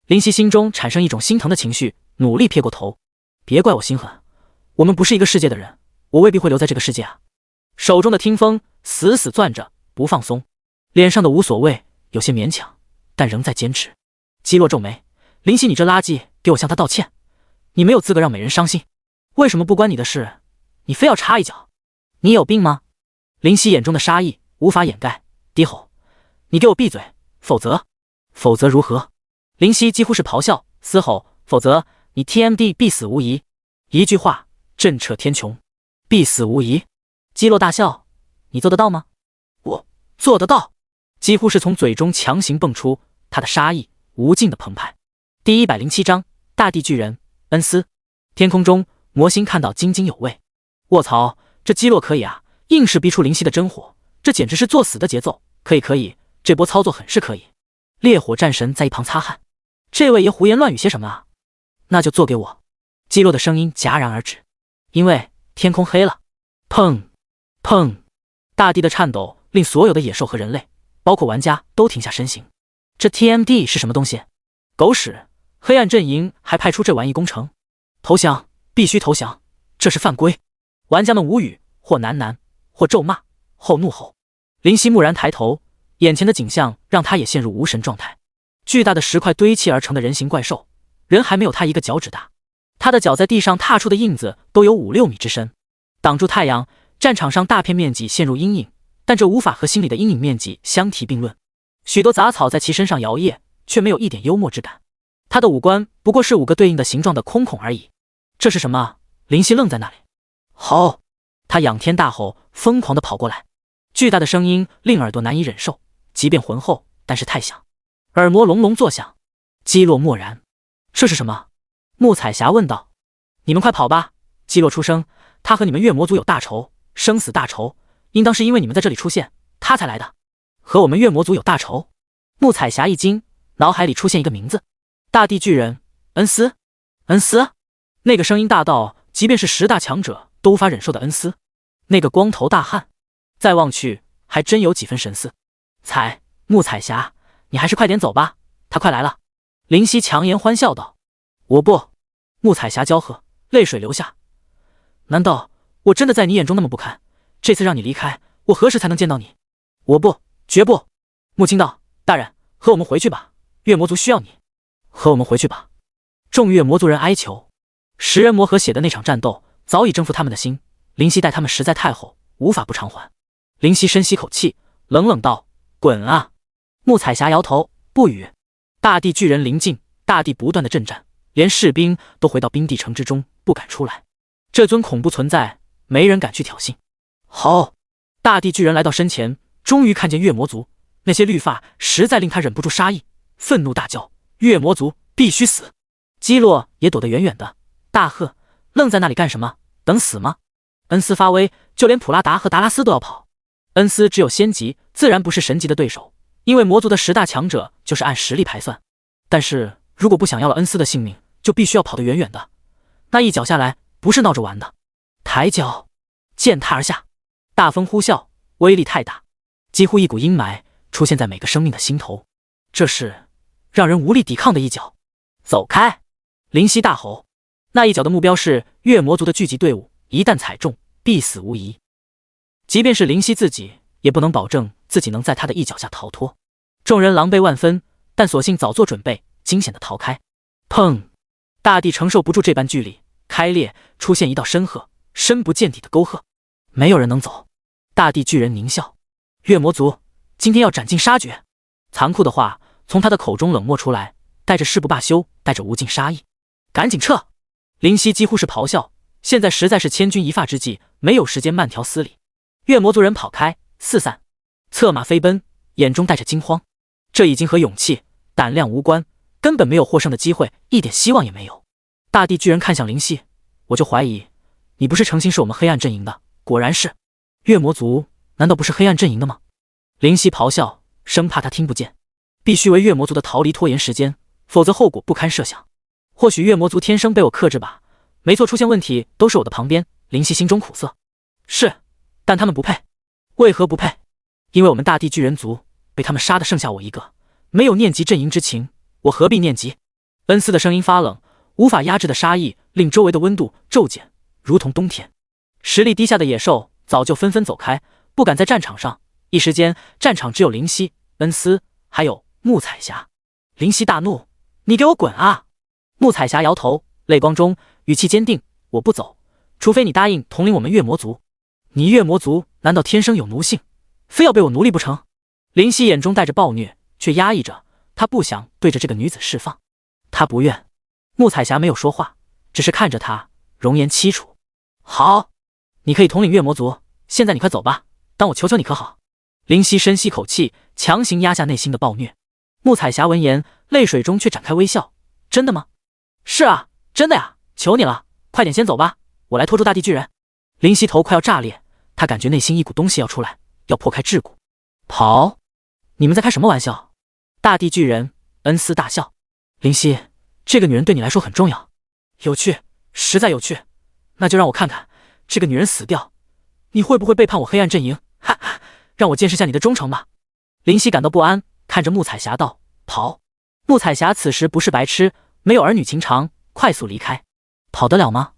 A: 林夕心中产生一种心疼的情绪，努力撇过头。别怪我心狠，我们不是一个世界的人，我未必会留在这个世界啊。手中的听风死死攥着不放松，脸上的无所谓有些勉强，但仍在坚持。基洛皱眉：林夕，你这垃圾，给我向他道歉。你没有资格让美人伤心，为什么不关你的事，你非要插一脚？你有病吗？林夕眼中的杀意无法掩盖，低吼：你给我闭嘴，否则如何？林夕几乎是咆哮嘶吼：否则你 TMD 必死无疑。一句话震彻天穹，必死无疑。基洛大笑：你做得到吗？我做得到。几乎是从嘴中强行蹦出，他的杀意无尽的澎湃。第107章大地巨人恩斯。天空中，魔星看到津津有味。卧槽，这基洛可以啊，硬是逼出灵犀的真火，这简直是作死的节奏。可以，这波操作很是可以。烈火战神在一旁擦汗，这位爷胡言乱语些什么啊？那就做给我。基洛的声音戛然而止，因为天空黑了。砰砰，大地的颤抖令所有的野兽和人类，包括玩家都停下身形。这 TMD 是什么东西？狗屎！黑暗阵营还派出这玩意攻城？投降，必须投降，这是犯规！玩家们无语，或喃喃，或咒骂，后怒吼。林夕蓦然抬头，眼前的景象让他也陷入无神状态。巨大的石块堆砌而成的人形怪兽，人还没有他一个脚趾大，他的脚在地上踏出的印子都有5-6米之深，挡住太阳。战场上大片面积陷入阴影，但这无法和心里的阴影面积相提并论。许多杂草在其身上摇曳，却没有一点幽默之感。他的五官不过是5个对应的形状的空孔而已。这是什么？林夕愣在那里。吼！他仰天大吼，疯狂地跑过来。巨大的声音令耳朵难以忍受，即便浑厚，但是太响，耳膜隆隆作响。基洛默然。这是什么？穆彩霞问道。你们快跑吧！基洛出声，他和你们月魔族有大仇。生死大仇，应当是因为你们在这里出现，他才来的。和我们月魔族有大仇？穆彩霞一惊，脑海里出现一个名字：大地巨人恩斯。恩斯？那个声音大到即便是10大强者都无法忍受的恩斯。那个光头大汉，再望去还真有几分神似。穆彩霞，你还是快点走吧，他快来了。林夕强颜欢笑道。我不。穆彩霞娇喝，泪水流下。难道我真的在你眼中那么不堪？这次让你离开，我何时才能见到你？我不，绝不。穆青道：大人，和我们回去吧，月魔族需要你。和我们回去吧。众月魔族人哀求。10人魔和血的那场战斗早已征服他们的心，灵犀待他们实在太厚，无法不偿还。灵犀深吸口气，冷冷道：“滚啊！”穆彩霞摇头不语。大地巨人临近，大地不断的震颤，连士兵都回到冰地城之中，不敢出来。这尊恐怖存在，没人敢去挑衅。吼！大地巨人来到身前，终于看见月魔族，那些绿发实在令他忍不住杀意，愤怒大叫：“月魔族必须死！”基洛也躲得远远的，大喝：“愣在那里干什么？等死吗？”恩斯发威，就连普拉达和达拉斯都要跑。恩斯只有仙级，自然不是神级的对手，因为魔族的10大强者就是按实力排算。但是如果不想要了恩斯的性命，就必须要跑得远远的。那一脚下来，不是闹着玩的。抬脚，践踏而下，大风呼啸，威力太大，几乎一股阴霾出现在每个生命的心头。这是让人无力抵抗的一脚。走开！灵犀大吼。那一脚的目标是月魔族的聚集队伍，一旦踩中，必死无疑。即便是灵犀自己，也不能保证自己能在他的一脚下逃脱。众人狼狈万分，但索性早做准备，惊险的逃开。砰！大地承受不住这般巨力，开裂，出现一道深壑，深不见底的沟壑，没有人能走。大地巨人狞笑：“月魔族，今天要斩尽杀绝！”残酷的话从他的口中冷漠出来，带着誓不罢休，带着无尽杀意。赶紧撤！灵犀几乎是咆哮，现在实在是千钧一发之际，没有时间慢条斯理。月魔族人跑开，四散，策马飞奔，眼中带着惊慌。这已经和勇气、胆量无关，根本没有获胜的机会，一点希望也没有。大地巨人看向灵犀：“我就怀疑，你不是诚心是我们黑暗阵营的，果然是。月魔族难道不是黑暗阵营的吗？”灵犀咆哮，生怕他听不见。必须为月魔族的逃离拖延时间，否则后果不堪设想。或许月魔族天生被我克制吧，没错，出现问题都是我的旁边。灵犀心中苦涩。是，但他们不配。为何不配？因为我们大地巨人族被他们杀得剩下我一个，没有念及阵营之情，我何必念及？恩斯的声音发冷，无法压制的杀意令周围的温度骤减，如同冬天。实力低下的野兽早就纷纷走开，不敢在战场上。一时间，战场只有灵犀、恩斯，还有穆彩霞。灵犀大怒：“你给我滚啊！”穆彩霞摇头，泪光中语气坚定：“我不走，除非你答应统领我们月魔族。你月魔族难道天生有奴性，非要被我奴隶不成？”灵犀眼中带着暴虐，却压抑着，他不想对着这个女子释放，他不愿。穆彩霞没有说话，只是看着他，容颜凄楚。“好，你可以统领月魔族，现在你快走吧，当我求求你可好？”灵犀深吸口气，强行压下内心的暴虐。穆彩霞闻言，泪水中却展开微笑：“真的吗？”“是啊，真的呀，求你了，快点先走吧，我来拖住大地巨人。”灵犀头快要炸裂，他感觉内心一股东西要出来，要破开桎梏。“跑？你们在开什么玩笑？”大地巨人恩斯大笑：“灵犀，这个女人对你来说很重要。”“有趣，实在有趣。那就让我看看，这个女人死掉，你会不会背叛我黑暗阵营？哈哈，让我见识下你的忠诚吧。”灵犀感到不安，看着穆彩霞道：“跑！”穆彩霞此时不是白痴，没有儿女情长，快速离开。“跑得了吗？”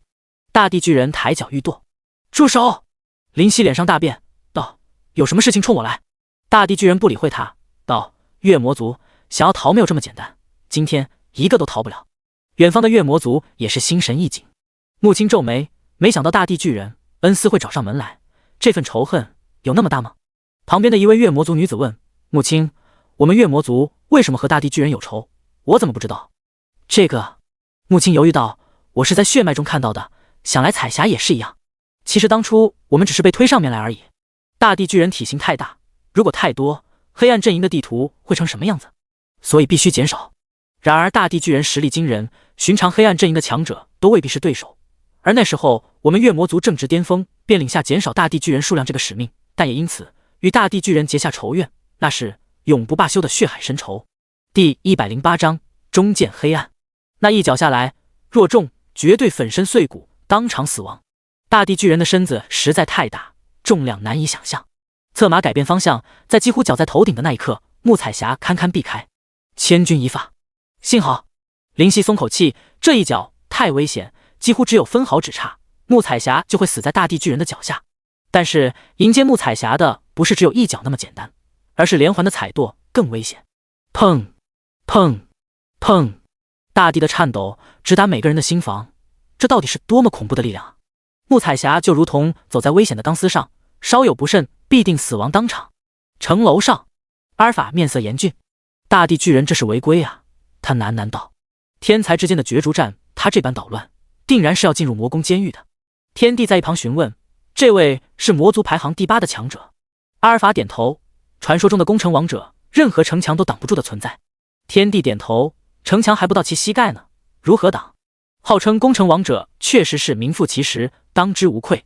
A: 大地巨人抬脚欲跺。“住手！”灵犀脸上大变，道：“有什么事情冲我来？”大地巨人不理会他，道：“月魔族想要逃没有这么简单，今天一个都逃不了。”远方的月魔族也是心神一紧。穆青皱眉，没想到大地巨人恩斯会找上门来，这份仇恨有那么大吗？旁边的一位月魔族女子问：“穆青，我们月魔族为什么和大地巨人有仇？我怎么不知道？”这个，穆青犹豫道：“我是在血脉中看到的，想来彩霞也是一样。其实当初我们只是被推上面来而已。大地巨人体型太大，如果太多，黑暗阵营的地图会成什么样子？所以必须减少。然而大地巨人实力惊人，寻常黑暗阵营的强者都未必是对手。而那时候我们月魔族正值巅峰，便领下减少大地巨人数量这个使命，但也因此与大地巨人结下仇怨，那是永不罢休的血海深仇。”第108章终见黑暗。那一脚下来，若中，绝对粉身碎骨，当场死亡。大地巨人的身子实在太大，重量难以想象。策马改变方向，在几乎绞在头顶的那一刻，穆彩霞堪堪避开，千钧一发。幸好，灵犀松口气，这一脚太危险，几乎只有分毫之差，穆彩霞就会死在大地巨人的脚下。但是迎接穆彩霞的不是只有一脚那么简单，而是连环的踩跺更危险。砰砰砰！大地的颤抖直达每个人的心房。这到底是多么恐怖的力量啊！穆彩霞就如同走在危险的钢丝上，稍有不慎，必定死亡当场。城楼上，阿尔法面色严峻，大地巨人这是违规啊！他喃喃道：“天才之间的角逐战，他这般捣乱，定然是要进入魔宫监狱的。”天帝在一旁询问：“这位是魔族排行第8的强者？”阿尔法点头：“传说中的攻城王者，任何城墙都挡不住的存在。”天帝点头：“城墙还不到其膝盖呢，如何挡？”号称攻城王者确实是名副其实，当之无愧。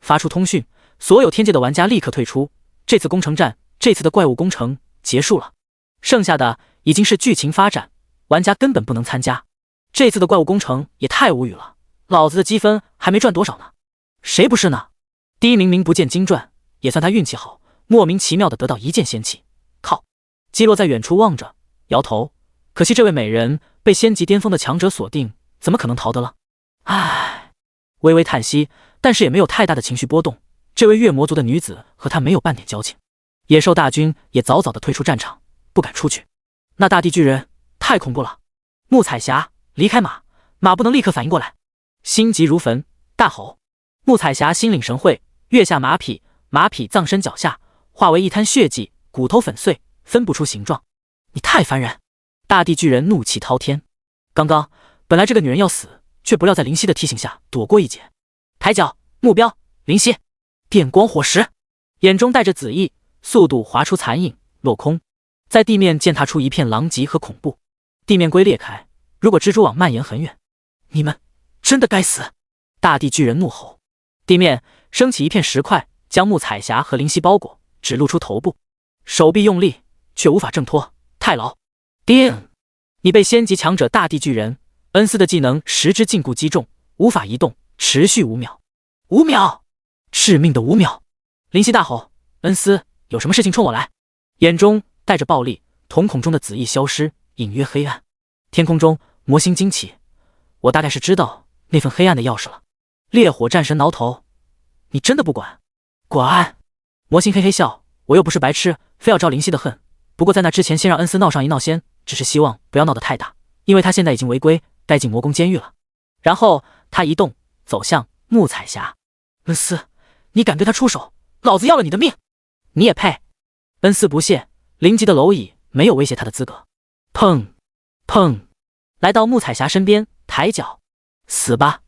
A: 发出通讯，所有天界的玩家立刻退出。这次攻城战，这次的怪物攻城结束了，剩下的已经是剧情发展，玩家根本不能参加。这次的怪物攻城也太无语了，老子的积分还没赚多少呢，谁不是呢？第一名名不见经传，也算他运气好，莫名其妙的得到一件仙器。靠！基洛在远处望着，摇头。可惜这位美人被仙级巅峰的强者锁定，怎么可能逃得了？唉，微微叹息，但是也没有太大的情绪波动。这位月魔族的女子和他没有半点交情。野兽大军也早早的退出战场，不敢出去。那大地巨人太恐怖了！穆彩霞，离开马，马不能立刻反应过来。心急如焚，大吼。穆彩霞心领神会，跃下马匹，马匹葬身脚下，化为一滩血迹，骨头粉碎，分不出形状。你太烦人！大地巨人怒气滔天。刚刚本来这个女人要死，却不料在灵犀的提醒下躲过一劫。抬脚，目标灵犀，电光火石，眼中带着紫意，速度划出残影，落空，在地面践踏出一片狼藉和恐怖。地面龟裂开，如果蜘蛛网蔓延很远。你们真的该死！大地巨人怒吼。地面升起一片石块，将穆彩霞和灵犀包裹，只露出头部，手臂用力却无法挣脱，太牢。叮！你被仙级强者大地巨人恩斯的技能十之禁锢击中，无法移动，持续5秒。5秒！致命的5秒！灵犀大吼：“恩斯，有什么事情冲我来！”眼中带着暴力，瞳孔中的紫意消失，隐约黑暗。天空中魔星惊起，我大概是知道那份黑暗的钥匙了。烈火战神挠头：“你真的不管？”管！魔星嘿嘿笑：“我又不是白痴，非要招灵犀的恨。不过在那之前，先让恩斯闹上一闹先，只是希望不要闹得太大，因为他现在已经违规，该进魔宫监狱了。”然后他一动，走向穆彩霞。恩斯，你敢对他出手，老子要了你的命！你也配！恩斯不屑，灵级的蝼蚁没有威胁他的资格。砰砰，来到穆彩霞身边，抬脚，死吧！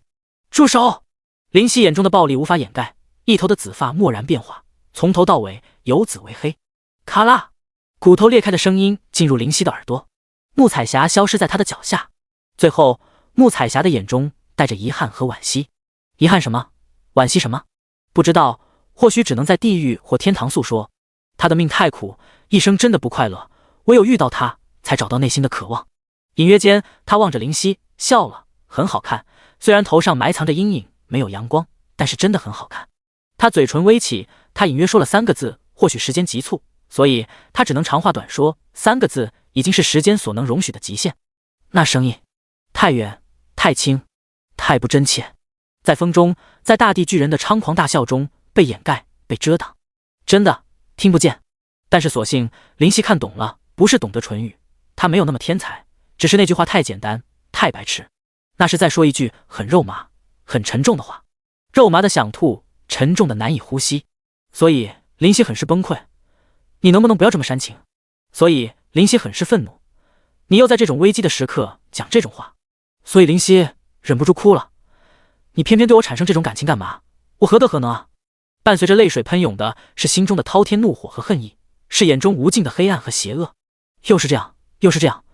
A: 住手！灵犀眼中的暴力无法掩盖，一头的紫发蓦然变化，从头到尾由紫为黑。咔啦，骨头裂开的声音进入灵犀的耳朵。穆彩霞消失在他的脚下。最后，穆彩霞的眼中带着遗憾和惋惜。遗憾什么？惋惜什么？不知道，或许只能在地狱或天堂诉说。他的命太苦，一生真的不快乐，唯有遇到他，才找到内心的渴望。隐约间，他望着灵犀，笑了，很好看。虽然头上埋藏着阴影，没有阳光，但是真的很好看。他嘴唇微起，他隐约说了3个字，或许时间急促，所以他只能长话短说，3个字已经是时间所能容许的极限。那声音太远，太轻，太不真切，在风中，在大地巨人的猖狂大笑中被掩盖，被遮挡，真的听不见。但是所幸灵犀看懂了，不是懂得唇语，他没有那么天才，只是那句话太简单，太白痴。那是在说一句很肉麻很沉重的话，肉麻的想吐，沉重的难以呼吸。所以灵犀很是崩溃，你能不能不要这么煽情？所以灵犀很是愤怒，你又在这种危机的时刻讲这种话。所以灵犀忍不住哭了，你偏偏对我产生这种感情干嘛？我何德何能啊？伴随着泪水喷涌的是心中的滔天怒火和恨意，是眼中无尽的黑暗和邪恶。又是这样，又是这样，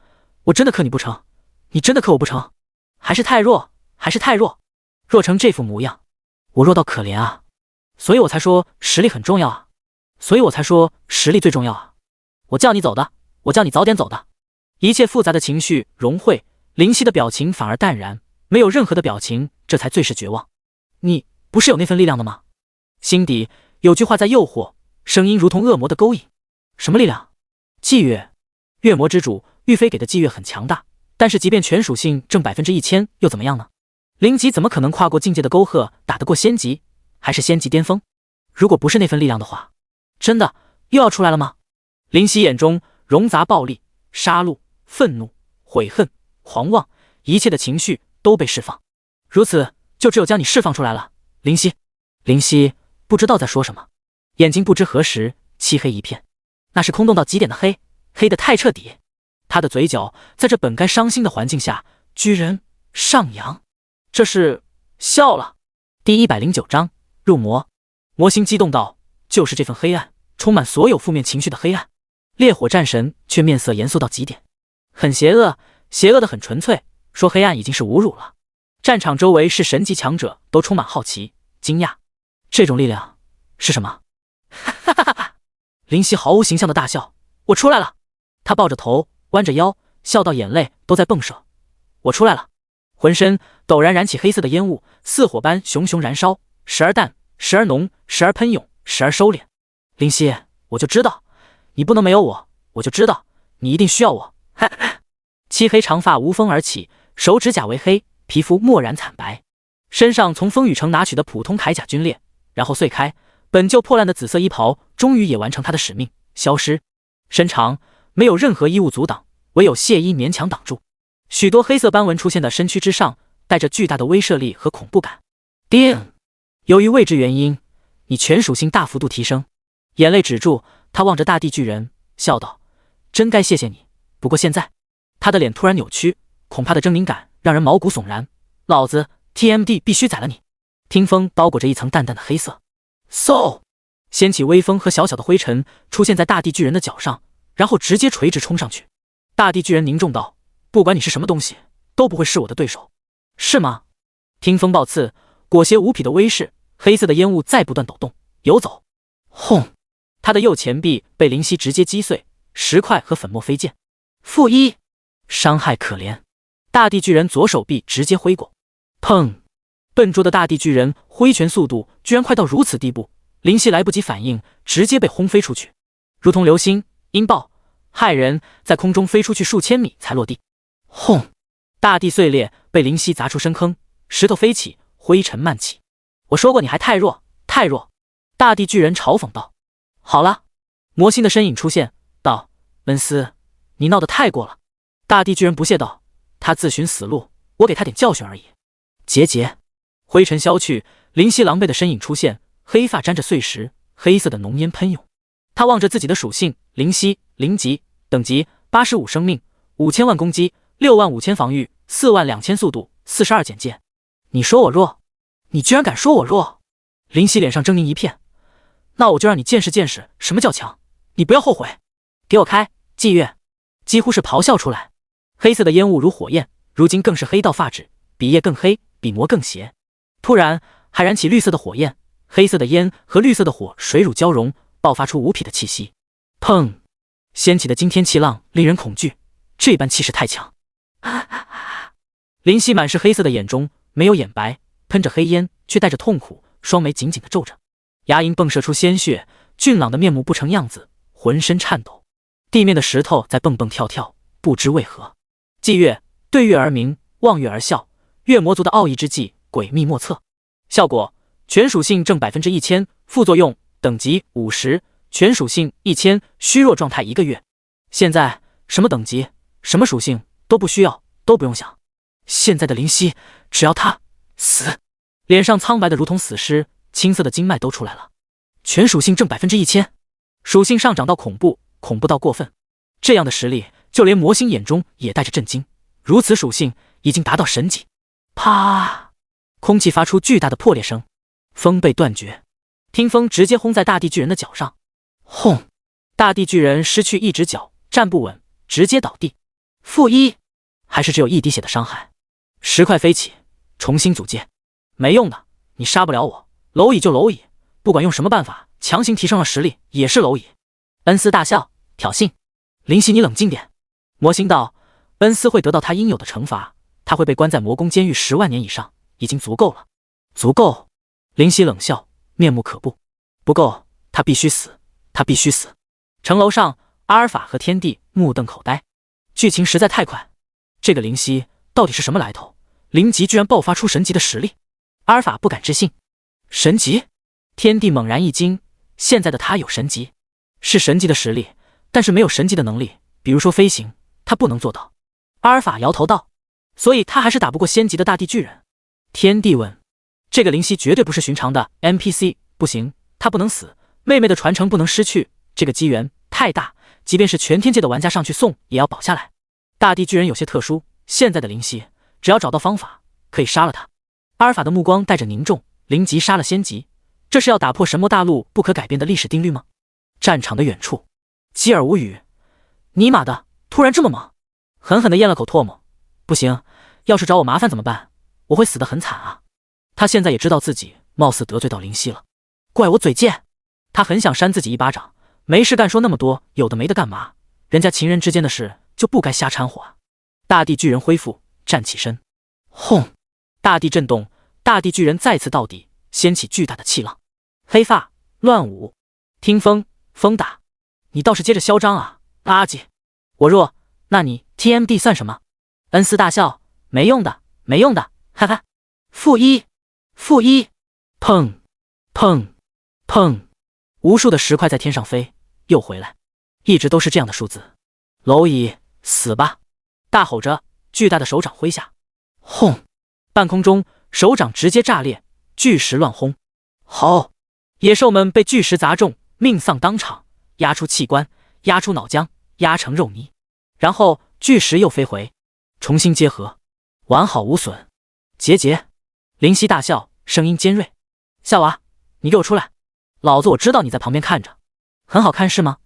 A: 我真的克你不成？你真的克我不成？还是太弱，还是太弱，弱成这副模样，我弱到可怜啊！所以我才说实力很重要啊！所以我才说实力最重要啊！我叫你走的，我叫你早点走的。一切复杂的情绪融汇，灵犀的表情反而淡然，没有任何的表情，这才最是绝望。你不是有那份力量的吗？心底有句话在诱惑，声音如同恶魔的勾引。什么力量？祭月。月魔之主玉飞给的祭月很强大，但是即便全属性正1000%又怎么样呢？灵级怎么可能跨过境界的沟壑，打得过仙级？还是仙级巅峰？如果不是那份力量的话，真的又要出来了吗？灵犀眼中融杂暴力、杀戮、愤怒、悔恨、狂妄，一切的情绪都被释放。如此，就只有将你释放出来了。灵犀，灵犀不知道在说什么，眼睛不知何时漆黑一片，那是空洞到极点的黑，黑得太彻底。他的嘴角在这本该伤心的环境下，居然上扬，这是笑了。第109章入魔。魔心激动道：“就是这份黑暗，充满所有负面情绪的黑暗。”烈火战神却面色严肃到极点，很邪恶，邪恶的很纯粹。说黑暗已经是侮辱了。战场周围是神级强者，都充满好奇、惊讶。这种力量是什么？哈哈哈哈！灵犀毫无形象的大笑：“我出来了！”他抱着头，弯着腰，笑到眼泪都在迸射。我出来了！浑身陡然燃起黑色的烟雾，似火般熊熊燃烧，时而淡，时而浓，时而喷涌，时而收敛。灵犀，我就知道你不能没有我，我就知道你一定需要我。哈哈！漆黑长发无风而起，手指甲为黑，皮肤漠然惨白，身上从风雨城拿取的普通铠甲皲裂，然后碎开，本就破烂的紫色衣袍终于也完成它的使命，消失。身长没有任何衣物阻挡，唯有亵衣勉强挡住。许多黑色斑纹出现的身躯之上，带着巨大的威慑力和恐怖感。叮！由于未知原因，你全属性大幅度提升。眼泪止住，他望着大地巨人，笑道：“真该谢谢你。不过现在……”他的脸突然扭曲，恐怕的狰狞感让人毛骨悚然。老子 TMD 必须宰了你！听风包裹着一层淡淡的黑色，嗖，掀起微风和小小的灰尘出现在大地巨人的脚上，然后直接垂直冲上去。大地巨人凝重道：“不管你是什么东西，都不会是我的对手，是吗？”听风暴刺，裹挟无匹的威势，黑色的烟雾在不断抖动游走。轰！他的右前臂被灵犀直接击碎，石块和粉末飞溅。负一，伤害可怜。大地巨人左手臂直接挥过，砰！笨拙的大地巨人挥拳速度居然快到如此地步，灵犀来不及反应，直接被轰飞出去，如同流星、音爆、骇人，在空中飞出去数千米才落地。轰！大地碎裂，被灵犀砸出深坑，石头飞起，灰尘漫起。我说过你还太弱，太弱！大地巨人嘲讽道。好了，魔心的身影出现，道：“恩斯，你闹得太过了。”大地巨人不屑道：“他自寻死路，我给他点教训而已。”结节，灰尘消去，灵犀狼狈的身影出现，黑发沾着碎石，黑色的浓烟喷涌。他望着自己的属性：灵犀0级，等级85生命，5000万攻击，65000防御，42000速度，42简介。你说我弱？你居然敢说我弱？灵犀脸上狰狞一片。那我就让你见识见识什么叫强，你不要后悔。给我开！祭月几乎是咆哮出来。黑色的烟雾如火焰，如今更是黑到发指，比夜更黑，比魔更邪。突然还燃起绿色的火焰，黑色的烟和绿色的火水乳交融，爆发出无匹的气息。砰！掀起的惊天气浪令人恐惧，这般气势太强。灵犀满是黑色的眼中没有眼白，喷着黑烟，却带着痛苦，双眉紧紧地皱着，牙龈迸射出鲜血，俊朗的面目不成样子，浑身颤抖。地面的石头在蹦蹦跳跳，不知为何。祭月，对月而鸣，望月而笑，月魔族的奥义之技，诡秘莫测。效果：全属性正1000%，副作用等级50，全属性1000，虚弱状态1个月。现在什么等级、什么属性都不需要，都不用想。现在的灵犀，只要他死。脸上苍白的如同死尸，青色的经脉都出来了。全属性正1000%，属性上涨到恐怖，恐怖到过分。这样的实力，就连魔星眼中也带着震惊。如此属性已经达到神级。啪！空气发出巨大的破裂声，风被断绝，听风直接轰在大地巨人的脚上。轰！大地巨人失去一只脚，站不稳，直接倒地。负一，还是只有一滴血的伤害。石块飞起，重新组接。没用的，你杀不了我，蝼蚁就蝼蚁，不管用什么办法，强行提升了实力也是蝼蚁。恩斯大笑，挑衅。灵犀，你冷静点。魔星道，恩斯会得到他应有的惩罚，他会被关在魔宫监狱10万年以上，已经足够了。足够？灵犀冷笑，面目可怖。不够，他必须死，他必须死。城楼上，阿尔法和天帝目瞪口呆，剧情实在太快。这个灵犀到底是什么来头？0级居然爆发出神级的实力。阿尔法不敢置信，神级？天帝猛然一惊，现在的他有神级，是神级的实力，但是没有神级的能力，比如说飞行，他不能做到。阿尔法摇头道，所以他还是打不过仙级的大地巨人。天帝问，这个灵犀绝对不是寻常的 NPC， 不行，他不能死，妹妹的传承不能失去，这个机缘太大，即便是全天界的玩家上去送，也要保下来。大地巨人有些特殊，现在的灵犀，只要找到方法，可以杀了他。阿尔法的目光带着凝重，灵级杀了仙级，这是要打破神魔大陆不可改变的历史定律吗？战场的远处，基尔无语，尼玛的，突然这么猛，狠狠地咽了口唾沫。不行，要是找我麻烦怎么办？我会死得很惨啊！他现在也知道自己貌似得罪到灵犀了，怪我嘴贱。他很想扇自己一巴掌，没事干说那么多有的没的干嘛？人家情人之间的事就不该瞎掺和啊！大地巨人恢复，站起身，轰！大地震动，大地巨人再次到底，掀起巨大的气浪，黑发乱舞，听风，风打，你倒是接着嚣张啊，垃圾！我弱，那你 TMD 算什么？恩斯大笑，没用的，没用的，哈哈！负一，负一，砰，砰，砰！无数的石块在天上飞，又回来，一直都是这样的数字。蝼蚁，死吧！大吼着，巨大的手掌挥下，轰！半空中，手掌直接炸裂，巨石乱轰。好！野兽们被巨石砸中，命丧当场，压出器官，压出脑浆，压成肉泥。然后巨石又飞回，重新结合，完好无损。结节！灵犀大笑，声音尖锐：“夏娃，你给我出来！老子我知道你在旁边看着，很好看是吗？”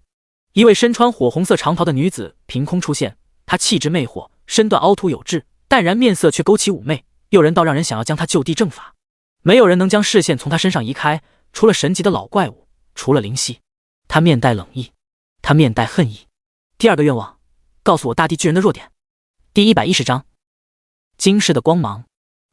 A: 一位身穿火红色长袍的女子凭空出现，她气质魅惑，身段凹凸有致，淡然面色却勾起妩媚，诱人到让人想要将她就地正法。没有人能将视线从她身上移开，除了神级的老怪物，除了灵犀。她面带冷意，她面带恨意。第二个愿望，告诉我大地巨人的弱点。第110章，惊世的光芒。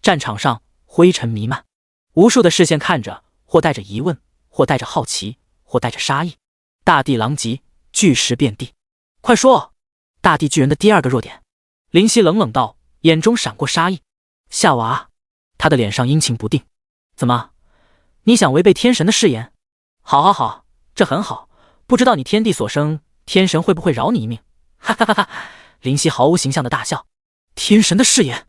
A: 战场上灰尘弥漫，无数的视线看着，或带着疑问，或带着好奇，或带着杀意。大地狼藉，巨石遍地。快说，大地巨人的第二个弱点。灵犀冷冷道，眼中闪过杀意。夏娃，他的脸上阴晴不定。怎么，你想违背天神的誓言？好好好，这很好。不知道你天地所生，天神会不会饶你一命？哈哈哈哈！灵犀毫无形象的大笑。天神的誓言，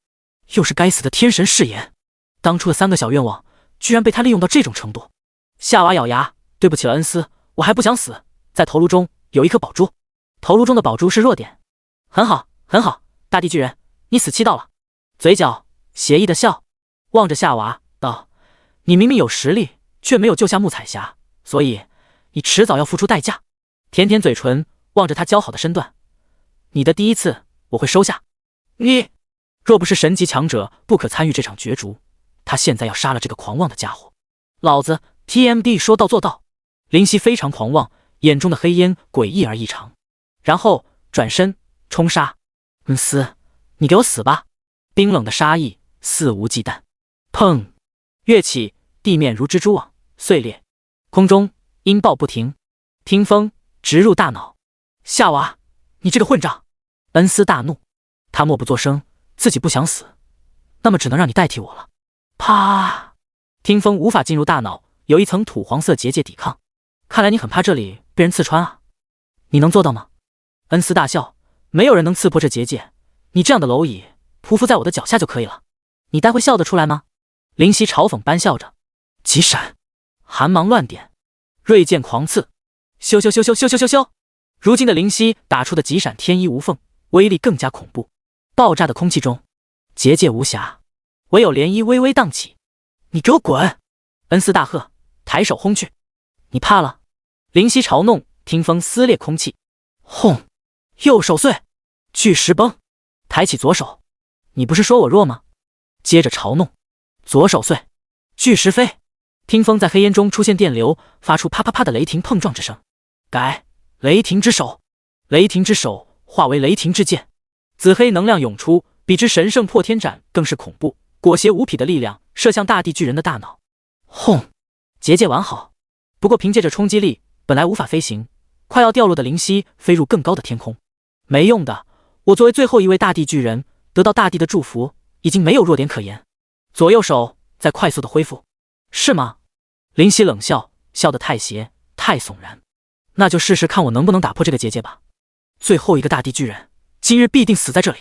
A: 又是该死的天神誓言。当初的3个小愿望，居然被他利用到这种程度。夏娃咬牙，对不起了恩斯，我还不想死。在头颅中有一颗宝珠，头颅中的宝珠是弱点。很好，很好，大地巨人，你死期到了。嘴角邪意的笑，望着夏娃道：“你明明有实力，却没有救下穆彩霞，所以你迟早要付出代价。”舔舔嘴唇，望着他姣好的身段，你的第一次我会收下。你若不是神级强者，不可参与这场角逐。他现在要杀了这个狂妄的家伙。老子 TMD 说到做到。灵犀非常狂妄，眼中的黑烟诡异而异常，然后转身冲杀。恩斯，你给我死吧！冰冷的杀意肆无忌惮。砰！跃起，地面如蜘蛛网碎裂，空中音爆不停，听风直入大脑。夏娃，你这个混账！恩斯大怒，他默不作声，自己不想死，那么只能让你代替我了。啪！听风无法进入大脑，有一层土黄色结界抵抗。看来你很怕这里被人刺穿啊，你能做到吗？恩斯大笑，没有人能刺破这结界，你这样的蝼蚁匍匐在我的脚下就可以了。你待会笑得出来吗？灵犀嘲讽般笑着。急闪，寒芒乱点，锐剑狂刺，咻咻咻咻咻咻咻咻。如今的灵犀打出的急闪天衣无缝，威力更加恐怖。爆炸的空气中，结界无瑕，唯有涟漪微微荡起。你给我滚！恩斯大喝，抬手轰去。你怕了？灵犀嘲弄，听风撕裂空气。轰！右手碎，巨石崩。抬起左手，你不是说我弱吗？接着嘲弄，左手碎，巨石飞。听风在黑烟中出现电流，发出啪啪啪的雷霆碰撞之声。改雷霆之手，雷霆之手化为雷霆之剑，紫黑能量涌出，比之神圣破天斩更是恐怖，裹挟无匹的力量射向大地巨人的大脑。轰！结界完好，不过凭借着冲击力，本来无法飞行，快要掉落的灵犀飞入更高的天空。没用的，我作为最后一位大地巨人，得到大地的祝福，已经没有弱点可言。左右手在快速的恢复，是吗？灵犀冷笑，笑得太邪，太悚然。那就试试看我能不能打破这个结界吧。最后一个大地巨人，今日必定死在这里。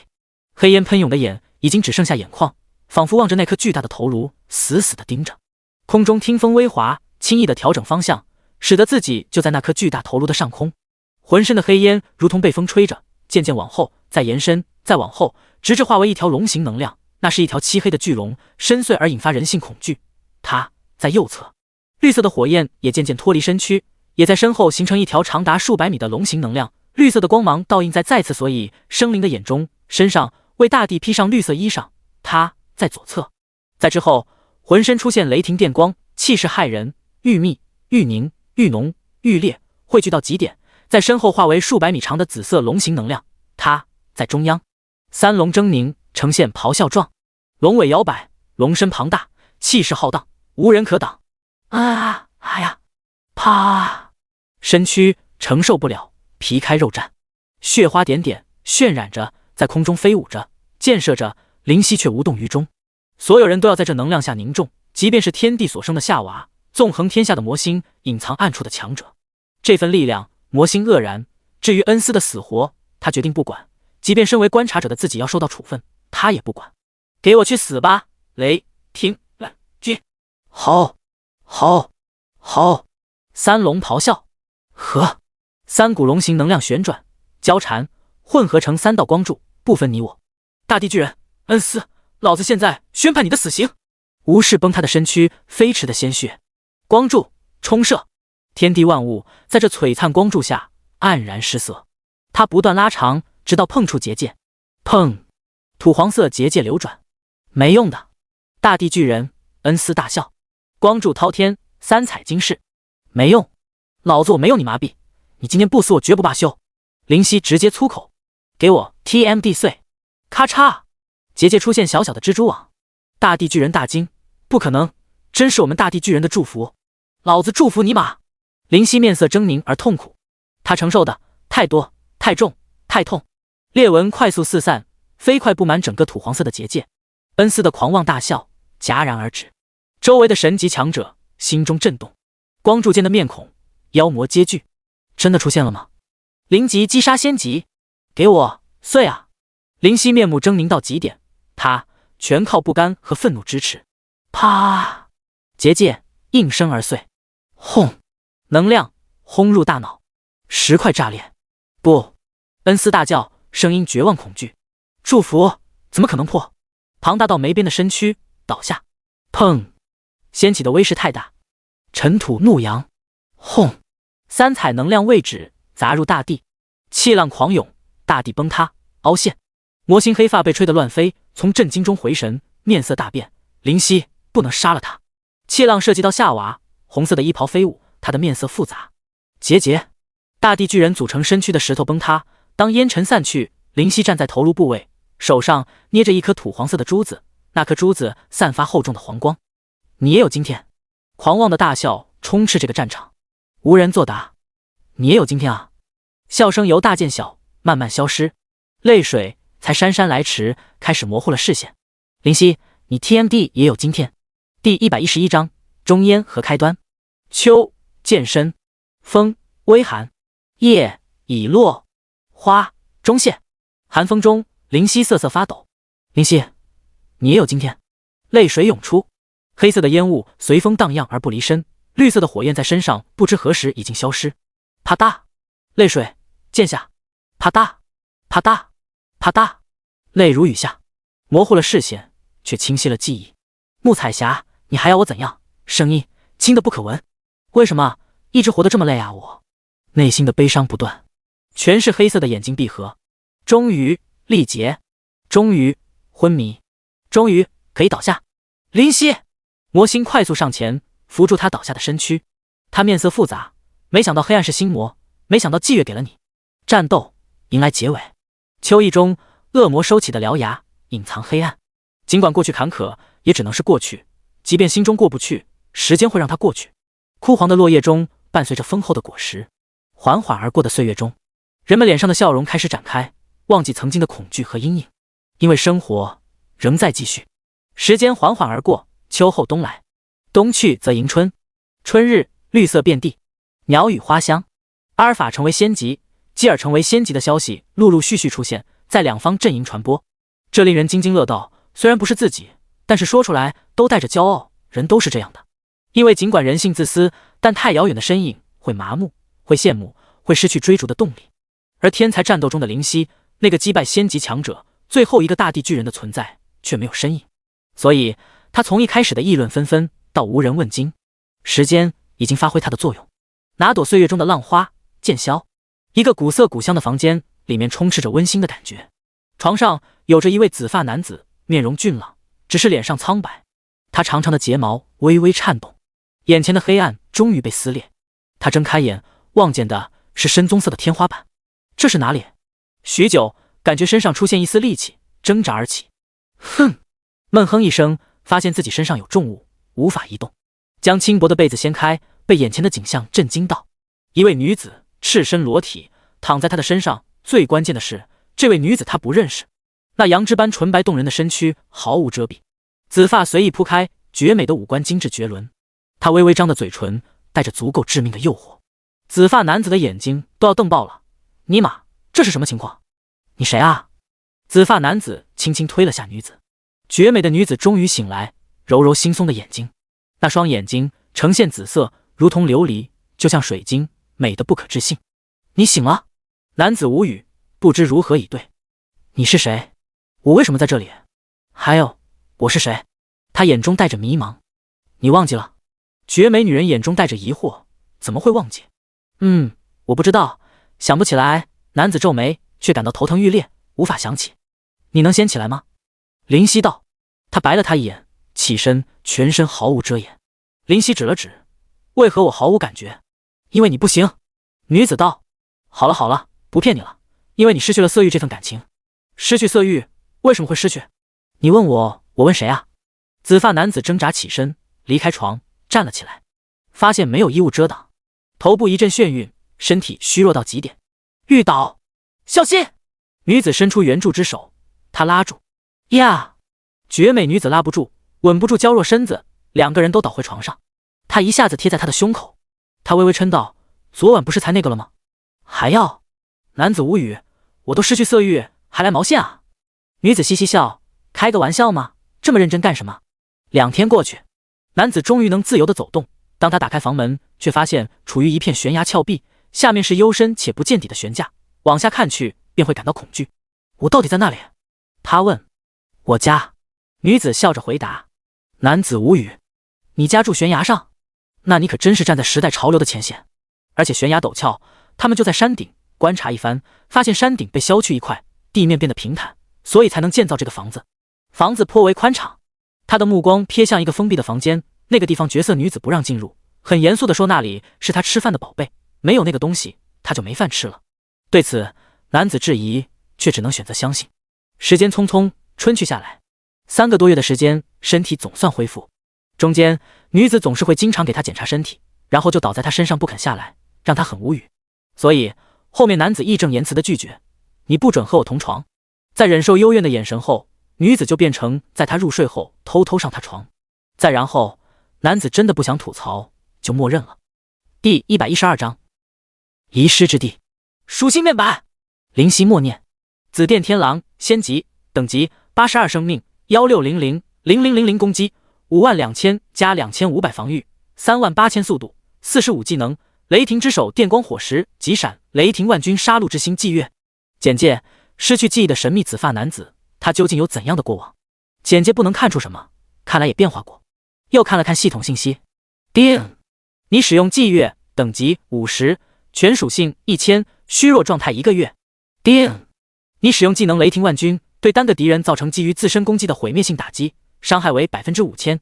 A: 黑烟喷涌的眼已经只剩下眼眶，仿佛望着那颗巨大的头颅，死死地盯着。空中听风微滑，轻易地调整方向，使得自己就在那颗巨大头颅的上空。浑身的黑烟如同被风吹着，渐渐往后，再延伸，再往后，直至化为一条龙形能量。那是一条漆黑的巨龙，深邃而引发人性恐惧。它在右侧，绿色的火焰也渐渐脱离身躯，也在身后形成一条长达数百米的龙形能量。绿色的光芒倒映在再次所以生灵的眼中，身上为大地披上绿色衣裳。它在左侧，在之后，浑身出现雷霆电光，气势骇人，愈密愈凝愈浓愈烈，汇聚到极点，在身后化为数百米长的紫色龙形能量。它在中央，三龙狰狞，呈现咆哮状，龙尾摇摆，龙身庞大，气势浩荡，无人可挡。啊呀，啪！身躯承受不了，皮开肉绽，血花点点，渲染着，在空中飞舞着，溅射着。灵犀却无动于衷。所有人都要在这能量下凝重，即便是天地所生的夏娃，纵横天下的魔星，隐藏暗处的强者。这份力量，魔星愕然。至于恩斯的死活，他决定不管，即便身为观察者的自己要受到处分，他也不管。给我去死吧！雷霆巨，吼吼吼！三龙咆哮，呵！三股龙形能量旋转交缠，混合成三道光柱，不分你我。大地巨人恩斯，老子现在宣判你的死刑！无视崩塌的身躯，飞驰的鲜血，光柱冲射，天地万物在这璀璨光柱下黯然失色。它不断拉长，直到碰触结界，砰！土黄色结界流转，没用的！大地巨人恩斯大笑，光柱滔天，三彩惊世，没用！老子我没有你麻痹，你今天不死我绝不罢休！灵犀直接粗口，给我 TMD 碎！咔嚓！结界出现小小的蜘蛛网，大地巨人大惊，不可能，真是我们大地巨人的祝福，老子祝福你妈！灵犀面色狰狞而痛苦，他承受的太多、太重、太痛，裂纹快速四散，飞快布满整个土黄色的结界。恩斯的狂妄大笑戛然而止，周围的神级强者心中震动，光柱间的面孔妖魔皆惧，真的出现了吗？灵级击杀仙级，给我碎啊！灵犀面目狰狞到极点，他全靠不甘和愤怒支持。啪！结界应声而碎，轰！能量轰入大脑，石块炸裂。不！恩斯大叫，声音绝望恐惧。祝福怎么可能破？庞大到没边的身躯倒下，砰！掀起的威势太大，尘土怒扬，轰！三彩能量位置砸入大地，气浪狂涌，大地崩塌凹陷。魔星黑发被吹得乱飞，从震惊中回神，面色大变。灵犀不能杀了他！气浪射击到夏娃，红色的衣袍飞舞，他的面色复杂。结，大地巨人组成身躯的石头崩塌。当烟尘散去，灵犀站在头颅部位，手上捏着一颗土黄色的珠子，那颗珠子散发厚重的黄光。你也有今天！狂妄的大笑充斥这个战场，无人作答。你也有今天啊！笑声由大渐小，慢慢消失，泪水才姗姗来迟，开始模糊了视线。灵犀，你 TMD 也有今天。第111章终焉和开端。秋渐深，风微寒，叶已落，花终谢。寒风中，灵犀瑟瑟发抖。灵犀，你也有今天。泪水涌出，黑色的烟雾随风荡漾而不离身，绿色的火焰在身上不知何时已经消失。啪嗒，泪水溅下，啪嗒，啪嗒，啪嗒，泪如雨下，模糊了视线，却清晰了记忆。木彩霞，你还要我怎样？声音轻得不可闻。为什么一直活得这么累啊？我内心的悲伤不断，全是黑色的眼睛闭合。终于力竭，终于昏迷，终于可以倒下。灵犀，魔星快速上前扶住他倒下的身躯，他面色复杂，没想到黑暗是心魔，没想到祭月给了你。战斗迎来结尾。秋意中，恶魔收起的獠牙隐藏黑暗。尽管过去坎坷，也只能是过去。即便心中过不去，时间会让它过去。枯黄的落叶中，伴随着丰厚的果实。缓缓而过的岁月中，人们脸上的笑容开始展开，忘记曾经的恐惧和阴影，因为生活仍在继续。时间缓缓而过，秋后冬来，冬去则迎春。春日，绿色遍地，鸟语花香。阿尔法成为仙级，基尔成为仙级的消息陆陆续续出现，在两方阵营传播。这令人津津乐道，虽然不是自己，但是说出来都带着骄傲，人都是这样的。因为尽管人性自私，但太遥远的身影会麻木，会羡慕，会失去追逐的动力。而天才战斗中的灵犀，那个击败仙级强者最后一个大地巨人的存在却没有身影，所以他从一开始的议论纷纷到无人问津，时间已经发挥它的作用。哪朵岁月中的浪花渐消，一个古色古香的房间里面充斥着温馨的感觉。床上有着一位紫发男子，面容俊朗，只是脸上苍白，他长长的睫毛微微颤动，眼前的黑暗终于被撕裂。他睁开眼，望见的是深棕色的天花板。这是哪里？许久，感觉身上出现一丝力气，挣扎而起。哼，闷哼一声，发现自己身上有重物，无法移动。将轻薄的被子掀开，被眼前的景象震惊到。一位女子赤身裸体躺在他的身上，最关键的是，这位女子他不认识。那羊脂般纯白动人的身躯毫无遮蔽，紫发随意铺开，绝美的五官精致绝伦。她微微张的嘴唇带着足够致命的诱惑，紫发男子的眼睛都要瞪爆了。尼玛，这是什么情况？你谁啊？紫发男子轻轻推了下女子。绝美的女子终于醒来，揉揉惺忪的眼睛，那双眼睛呈现紫色，如同琉璃，就像水晶，美得不可置信。你醒了？男子无语，不知如何以对。你是谁？我为什么在这里？还有，我是谁？他眼中带着迷茫。你忘记了？绝美女人眼中带着疑惑，怎么会忘记？我不知道，想不起来。男子皱眉，却感到头疼欲裂，无法想起。你能先起来吗？林夕道。他白了他一眼，起身，全身毫无遮掩。林夕指了指，为何我毫无感觉？因为你不行。女子道。好了好了，不骗你了，因为你失去了色欲这份感情。失去色欲，为什么会失去？你问我，我问谁啊？紫发男子挣扎起身，离开床，站了起来，发现没有衣物遮挡，头部一阵眩晕，身体虚弱到极点。欲倒，小心！女子伸出援助之手，他拉住。呀！绝美女子拉不住，稳不住娇弱身子，两个人都倒回床上。他一下子贴在他的胸口，他微微嗔道：昨晚不是才那个了吗？还要？男子无语，我都失去色欲，还来毛线啊？女子嘻嘻笑，开个玩笑吗？这么认真干什么？2天过去，男子终于能自由地走动。当他打开房门，却发现处于一片悬崖峭壁，下面是幽深且不见底的悬架，往下看去便会感到恐惧。我到底在那里？他问。我家。女子笑着回答。男子无语。你家住悬崖上？那你可真是站在时代潮流的前线。而且悬崖陡峭，他们就在山顶观察一番，发现山顶被削去一块，地面变得平坦，所以才能建造这个房子。房子颇为宽敞。他的目光瞥向一个封闭的房间，那个地方绝色女子不让进入，很严肃地说那里是他吃饭的宝贝，没有那个东西他就没饭吃了。对此男子质疑，却只能选择相信。时间匆匆，春去下来，3个多月的时间，身体总算恢复。中间女子总是会经常给他检查身体，然后就倒在他身上不肯下来，让他很无语。所以后面男子义正言辞地拒绝，你不准和我同床。在忍受幽怨的眼神后，女子就变成在他入睡后偷偷上他床。再然后男子真的不想吐槽，就默认了。第112章遗失之地。属性面板。灵犀默念。紫电天狼，仙级，等级82生命，16000000攻击，52000加2500防御，38000速度，45技能，雷霆之手电光火石急闪，雷霆万钧杀戮之心祭月。简介：失去记忆的神秘紫发男子，他究竟有怎样的过往？简介不能看出什么，看来也变化过。又看了看系统信息，叮，你使用祭月，等级50，全属性1000，虚弱状态1个月。叮，你使用技能雷霆万钧，对单个敌人造成基于自身攻击的毁灭性打击，伤害为5000%。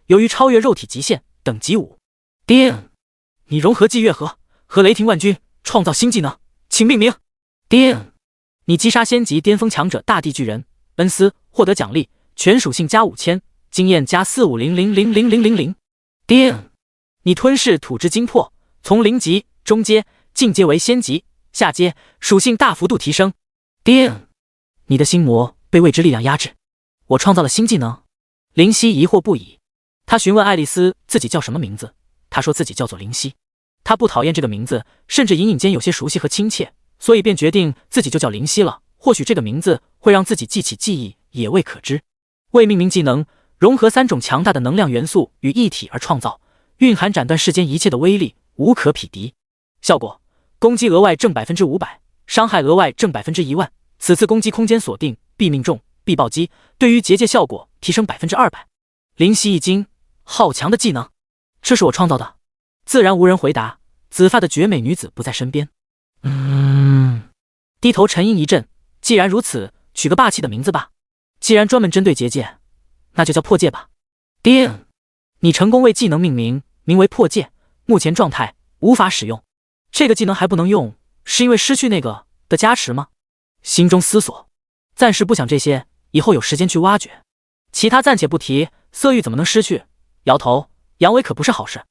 A: 由于超越肉体极限，等级5。叮，你融合祭月和雷霆万钧，创造新技能，请命名。叮，你击杀仙级巅峰强者大地巨人恩斯，获得奖励，全属性加5000，经验加45000000。叮，你吞噬土之精魄，从0级、中阶、进阶为仙级，下阶属性大幅度提升。叮，你的心魔被未知力量压制。我创造了新技能。灵犀疑惑不已，他询问爱丽丝自己叫什么名字，她说自己叫做灵犀。他不讨厌这个名字，甚至隐隐间有些熟悉和亲切，所以便决定自己就叫灵犀了。或许这个名字会让自己记起记忆，也未可知。未命名技能，融合3种强大的能量元素于一体而创造，蕴含斩断世间一切的威力，无可匹敌。效果：攻击额外正500%，伤害额外正10000%。此次攻击空间锁定，必命中，必暴击，对于结界效果提升200%。灵犀一惊，好强的技能！这是我创造的？自然无人回答。紫发的绝美女子不在身边。低头沉吟一阵，既然如此，取个霸气的名字吧。既然专门针对结界，那就叫破戒吧。叮，你成功为技能命名，名为破戒，目前状态无法使用。这个技能还不能用，是因为失去那个的加持吗？心中思索，暂时不想这些，以后有时间去挖掘。其他暂且不提，色欲怎么能失去？摇头，阳痿可不是好事。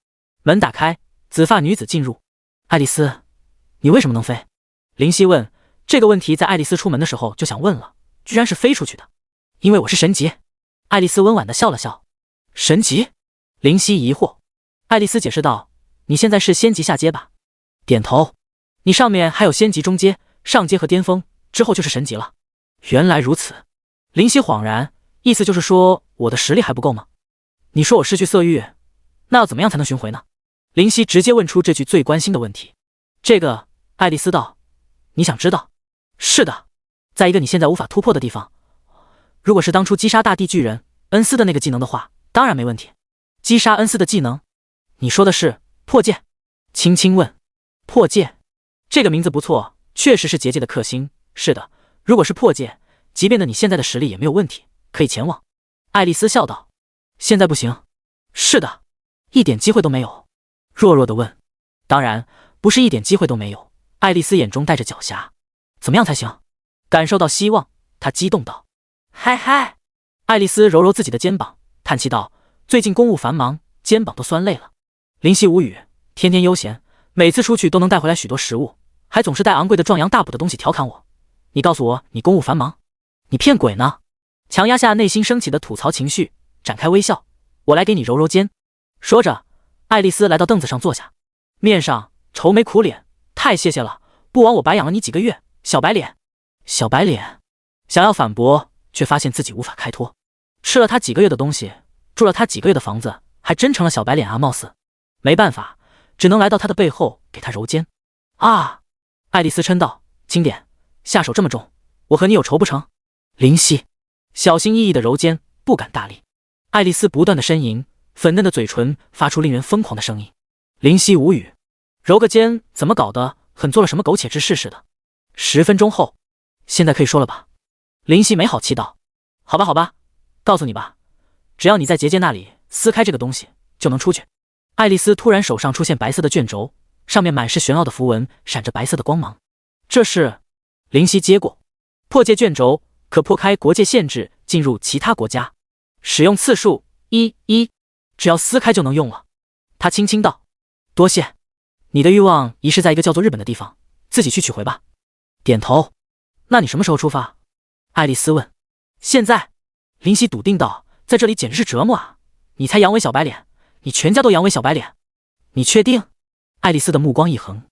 A: 门打开，紫发女子进入。爱丽丝，你为什么能飞？灵犀问。这个问题在爱丽丝出门的时候就想问了，居然是飞出去的。因为我是神级。爱丽丝温婉地笑了笑。神级？灵犀疑惑。爱丽丝解释道，你现在是仙级下阶吧？点头。你上面还有仙级中阶、上阶和巅峰，之后就是神级了。原来如此。灵犀恍然，意思就是说我的实力还不够吗？你说我失去色欲，那要怎么样才能寻回呢？灵犀直接问出这句最关心的问题。这个，爱丽丝道，你想知道？是的，在一个你现在无法突破的地方。如果是当初击杀大地巨人恩斯的那个技能的话，当然没问题。击杀恩斯的技能？你说的是破戒？轻轻问。破戒，这个名字不错，确实是结界的克星。是的，如果是破戒，即便的你现在的实力也没有问题，可以前往。爱丽丝笑道。现在不行？是的，一点机会都没有。弱弱地问。当然不是一点机会都没有。爱丽丝眼中带着狡黠。怎么样才行？感受到希望，她激动道。嗨嗨！爱丽丝揉揉自己的肩膀，叹气道，最近公务繁忙，肩膀都酸累了。灵犀无语，天天悠闲，每次出去都能带回来许多食物，还总是带昂贵的壮阳大补的东西调侃我。你告诉我你公务繁忙？你骗鬼呢？强压下内心升起的吐槽情绪，展开微笑。我来给你揉揉肩。说着，爱丽丝来到凳子上坐下，面上愁眉苦脸。太谢谢了，不枉我白养了你几个月。小白脸，小白脸，想要反驳，却发现自己无法开脱。吃了他几个月的东西，住了他几个月的房子，还真成了小白脸啊！貌似没办法，只能来到他的背后给他揉肩。啊！爱丽丝嗔道：“经典，下手这么重，我和你有仇不成？”灵犀小心翼翼的揉肩，不敢大力。爱丽丝不断的呻吟，粉嫩的嘴唇发出令人疯狂的声音。灵犀无语，揉个肩怎么搞的？很做了什么苟且之事似的。10分钟后，现在可以说了吧？灵犀没好气道。好吧好吧，告诉你吧，只要你在结界那里撕开这个东西，就能出去。爱丽丝突然手上出现白色的卷轴，上面满是玄奥的符文，闪着白色的光芒。这是？灵犀接过。破戒卷轴可破开国界限制，进入其他国家，使用次数1，只要撕开就能用了。他轻轻道。多谢。你的欲望遗失在一个叫做日本的地方，自己去取回吧。点头。那你什么时候出发？爱丽丝问。现在。灵犀笃定道，在这里简直是折磨啊！你才阳痿小白脸，你全家都阳痿小白脸。你确定？爱丽丝的目光一横。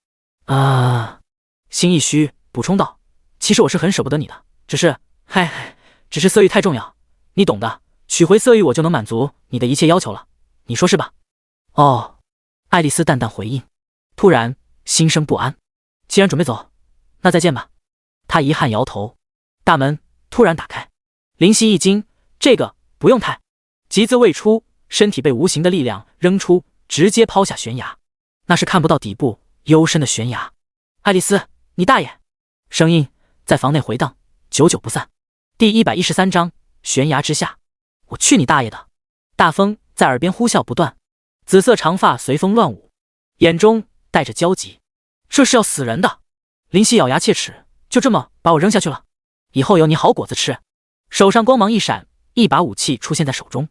A: 心一虚，补充道，其实我是很舍不得你的，只是色欲太重要，你懂的，取回色欲我就能满足你的一切要求了，你说是吧？哦，爱丽丝淡淡回应，突然心生不安。既然准备走，那再见吧。他遗憾摇头。大门突然打开，灵犀一惊，这个不用太。急字未出，身体被无形的力量扔出，直接抛下悬崖。那是看不到底部幽深的悬崖。爱丽丝，你大爷！声音在房内回荡，久久不散。第113章悬崖之下。我去你大爷的！大风在耳边呼啸不断，紫色长发随风乱舞，眼中带着焦急。这是要死人的！灵犀咬牙切齿，就这么把我扔下去了？以后有你好果子吃！手上光芒一闪，一把武器出现在手中，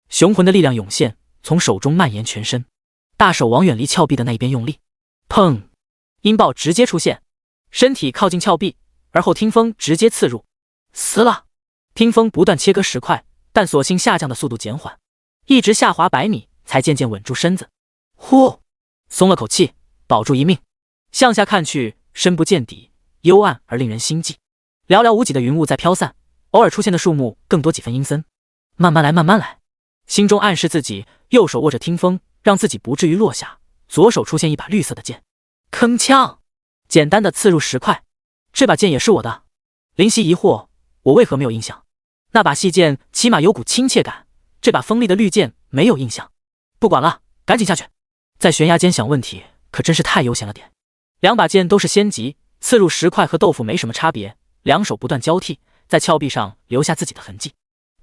A: 雄浑的力量涌现，从手中蔓延全身。大手往远离峭壁的那一边用力，砰！音爆直接出现，身体靠近峭壁，而后听风直接刺入，死了！听风不断切割石块，但所幸下降的速度减缓，一直下滑100米，才渐渐稳住身子。呼，松了口气，保住一命。向下看去，深不见底，幽暗而令人心悸。寥寥无几的云雾在飘散，偶尔出现的树木更多几分阴森。慢慢来，慢慢来。心中暗示自己右手握着听风，让自己不至于落下，左手出现一把绿色的剑，铿锵，简单的刺入10块。这把剑也是我的。林夕疑惑，我为何没有印象？那把细剑起码有股亲切感，这把锋利的绿剑没有印象。不管了，赶紧下去。在悬崖间想问题可真是太悠闲了点。2把剑都是仙级，刺入10块和豆腐没什么差别，两手不断交替，在峭壁上留下自己的痕迹，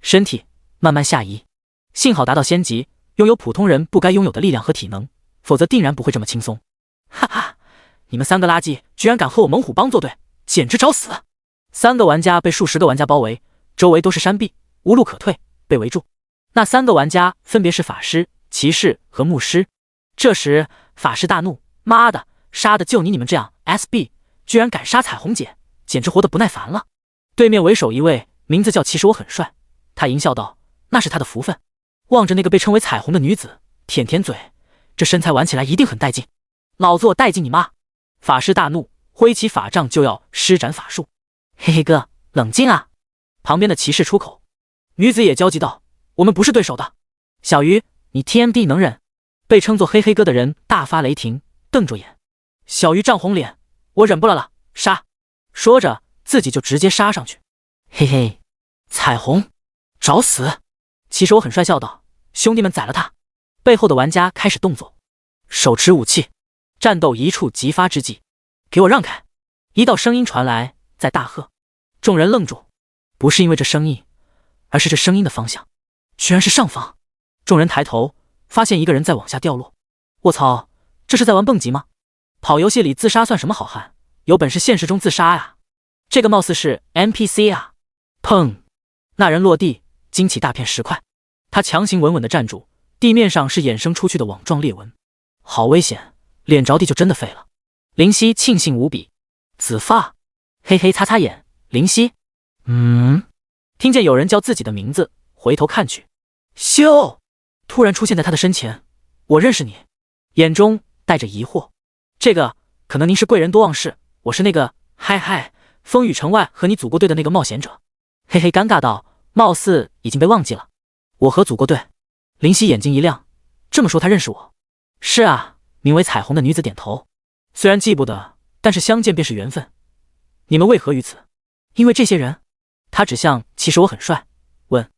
A: 身体慢慢下移。幸好达到仙级，拥有普通人不该拥有的力量和体能，否则定然不会这么轻松。哈哈，你们3个垃圾居然敢和我猛虎帮作对，简直找死！3个玩家被数十个玩家包围，周围都是山壁，无路可退，被围住。那3个玩家分别是法师、骑士和牧师。这时法师大怒，妈的，杀的就你们这样 SB， 居然敢杀彩虹姐，简直活得不耐烦了。对面为首一位名字叫其实我很帅，他淫笑道，那是他的福分。望着那个被称为彩虹的女子，舔舔嘴，这身材玩起来一定很带劲。老子我带劲你妈！法师大怒，挥起法杖就要施展法术。嘿嘿哥，冷静啊！旁边的骑士出口。女子也焦急道，我们不是对手的。小鱼，你 TMD 能忍？被称作嘿嘿哥的人大发雷霆，瞪着眼。小鱼涨红脸，我忍不了了，杀！说着自己就直接杀上去。嘿嘿，彩虹，找死！其实我很帅笑道，兄弟们宰了他。背后的玩家开始动作，手持武器，战斗一触即发之际，给我让开！一道声音传来，在大喝。众人愣住，不是因为这声音，而是这声音的方向，居然是上方。众人抬头，发现一个人在往下掉落。我操，这是在玩蹦极吗？跑游戏里自杀算什么好汉？有本事现实中自杀呀！这个貌似是 NPC 啊！砰！那人落地，惊起大片石块。他强行稳稳地站住，地面上是衍生出去的网状裂纹，好危险，脸着地就真的废了。林夕庆幸无比。紫发，嘿嘿擦擦眼，林夕，听见有人叫自己的名字，回头看去，咻，突然出现在他的身前。我认识你，眼中带着疑惑。这个可能您是贵人多忘事，我是那个嗨，风雨城外和你组过队的那个冒险者。嘿嘿尴尬道，貌似已经被忘记了。我和组过队。林夕眼睛一亮，这么说他认识我？是啊，名为彩虹的女子点头。虽然记不得，但是相见便是缘分。你们为何于此？因为这些人。他指向其实我很帅，问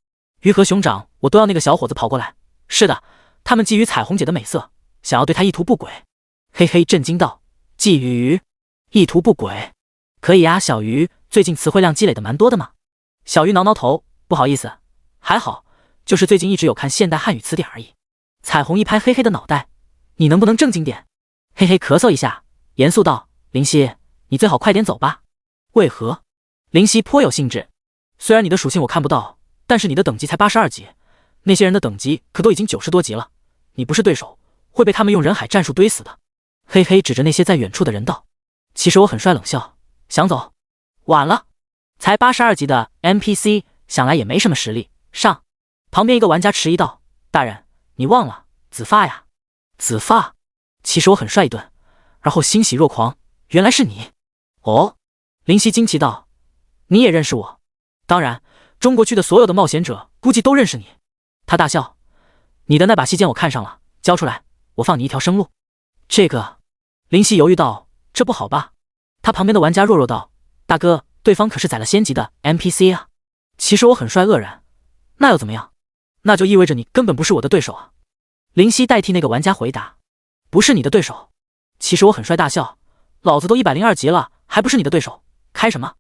A: 鱼和熊掌我都要。那个小伙子跑过来，是的，他们觊觎彩虹姐的美色，想要对她意图不轨。嘿嘿震惊道，觊觎意图不轨，可以啊，小鱼最近词汇量积累的蛮多的嘛。小鱼挠挠头，不好意思，还好，就是最近一直有看现代汉语词典而已。彩虹一拍嘿嘿的脑袋，你能不能正经点？嘿嘿咳嗽一下，严肃道，林夕，你最好快点走吧。为何？林夕颇有兴致。虽然你的属性我看不到，但是你的等级才82级，那些人的等级可都已经90多级了，你不是对手，会被他们用人海战术堆死的。嘿嘿指着那些在远处的人道。其实我很帅冷笑，想走？晚了，才82级的 NPC 想来也没什么实力，上。旁边一个玩家迟疑道，大人，你忘了紫发呀。紫发，其实我很帅一顿，而后欣喜若狂，原来是你。哦，林夕惊奇道，你也认识我？当然，中国区的所有的冒险者估计都认识你。他大笑，你的那把细剑我看上了，交出来，我放你一条生路。这个，林夕犹豫道，这不好吧？他旁边的玩家弱弱道，大哥，对方可是宰了仙级的 NPC 啊。其实我很帅愕然，那又怎么样？那就意味着你根本不是我的对手啊。林夕代替那个玩家回答，不是你的对手。其实我很帅大笑，老子都102级了，还不是你的对手，开什么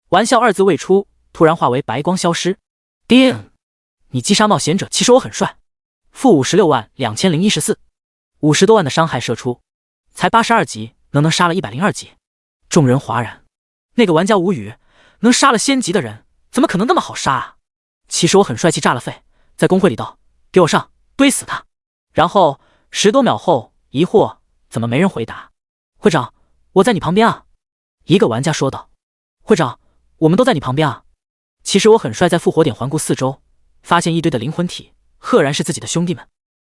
A: 玩笑？2字未出，突然化为白光消失。叮！你击杀冒险者，其实我很帅。负562014，50多万的伤害射出，才82级，能杀了102级。众人哗然。那个玩家无语，能杀了仙级的人，怎么可能那么好杀啊？其实我很帅气炸了肺，在公会里道，给我上，堆死他。然后10多秒后，疑惑，怎么没人回答？会长，我在你旁边啊。一个玩家说道。会长，我们都在你旁边啊。其实我很帅，在复活点环顾四周，发现一堆的灵魂体，赫然是自己的兄弟们。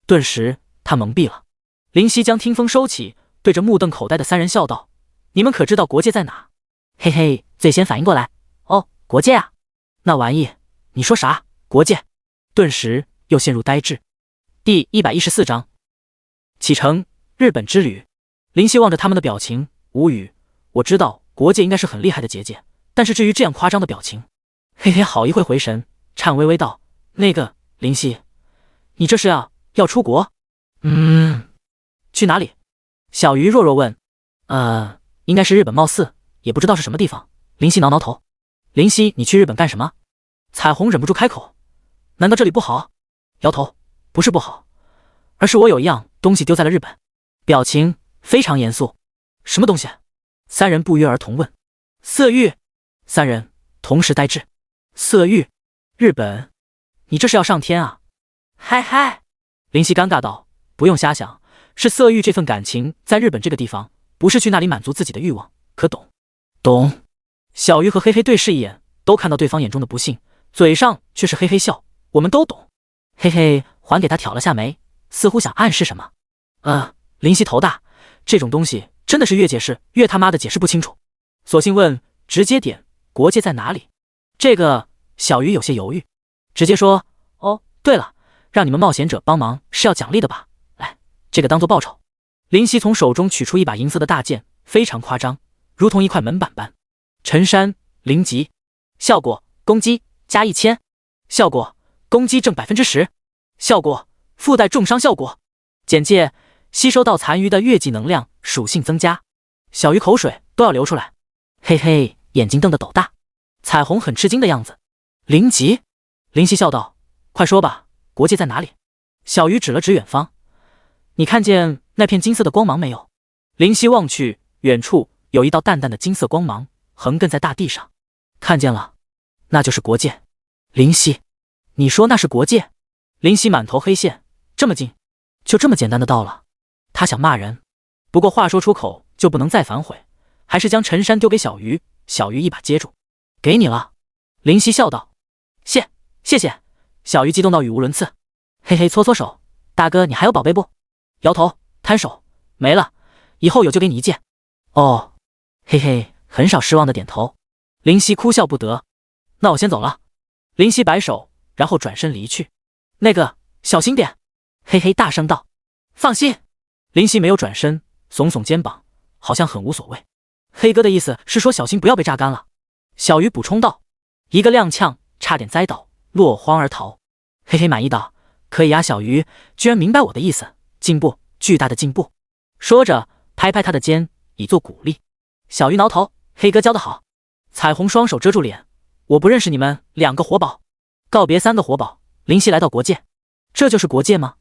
A: 顿时他蒙蔽了。林夕将听风收起，对着目瞪口呆的3人笑道，你们可知道国界在哪？嘿嘿，最先反应过来，哦，国界啊，那玩意，你说啥？国界？顿时又陷入呆滞。第114章启程日本之旅。林夕望着他们的表情，无语。我知道国界应该是很厉害的结界，但是至于这样夸张的表情，嘿嘿，好一会回神，颤巍巍道：“那个林夕，你这是要出国？去哪里？”小鱼弱弱问。应该是日本，貌似也不知道是什么地方。林夕挠挠头。林夕，你去日本干什么？彩虹忍不住开口。难道这里不好？摇头，不是不好，而是我有一样东西丢在了日本。表情非常严肃。什么东西？三人不约而同问。色玉。三人同时呆滞。色玉，日本？你这是要上天啊？嗨嗨，林夕尴尬道，不用瞎想，是色玉这份感情在日本这个地方，不是去那里满足自己的欲望，可懂？懂。小鱼和黑黑对视一眼，都看到对方眼中的不幸，嘴上却是嘿嘿笑。我们都懂。嘿嘿还给他挑了下眉，似乎想暗示什么。林夕头大，这种东西真的是越解释越他妈的解释不清楚，索性问直接点，国界在哪里？这个小鱼有些犹豫，直接说，哦，对了，让你们冒险者帮忙是要奖励的吧？来，这个当做报酬。林夕从手中取出一把银色的大剑，非常夸张，如同一块门板般。陈山零级，效果攻击加1000，效果攻击正10%，效果附带重伤效果。简介：吸收到残余的月季能量，属性增加。小鱼口水都要流出来，嘿嘿，眼睛瞪得斗大。彩虹很吃惊的样子。0级？林夕笑道：“快说吧，国界在哪里？”小鱼指了指远方：“你看见那片金色的光芒没有？”林夕望去，远处有一道淡淡的金色光芒横亘在大地上。看见了，那就是国界。林夕，你说那是国界？林夕满头黑线，这么近，就这么简单的到了。他想骂人，不过话说出口就不能再反悔，还是将陈山丢给小鱼。小鱼一把接住，给你了。林夕笑道：“谢谢。”小鱼激动到语无伦次。嘿嘿，搓搓手，大哥你还有宝贝不？摇头，摊手，没了，以后有就给你一件。哦，嘿嘿，很少失望的点头。林夕哭笑不得。那我先走了。林夕摆手，然后转身离去。那个，小心点。嘿嘿大声道。放心。林夕没有转身，耸耸肩膀，好像很无所谓。黑哥的意思是说小心不要被榨干了。小鱼补充道。一个踉跄，差点栽倒，落荒而逃。嘿嘿满意道：“可以呀，小鱼居然明白我的意思，进步，巨大的进步。”说着拍拍他的肩，以作鼓励。小鱼挠头：“黑哥教得好。”彩虹双手遮住脸：“我不认识你们2个活宝。”告别3个活宝，林夕来到国界。这就是国界吗？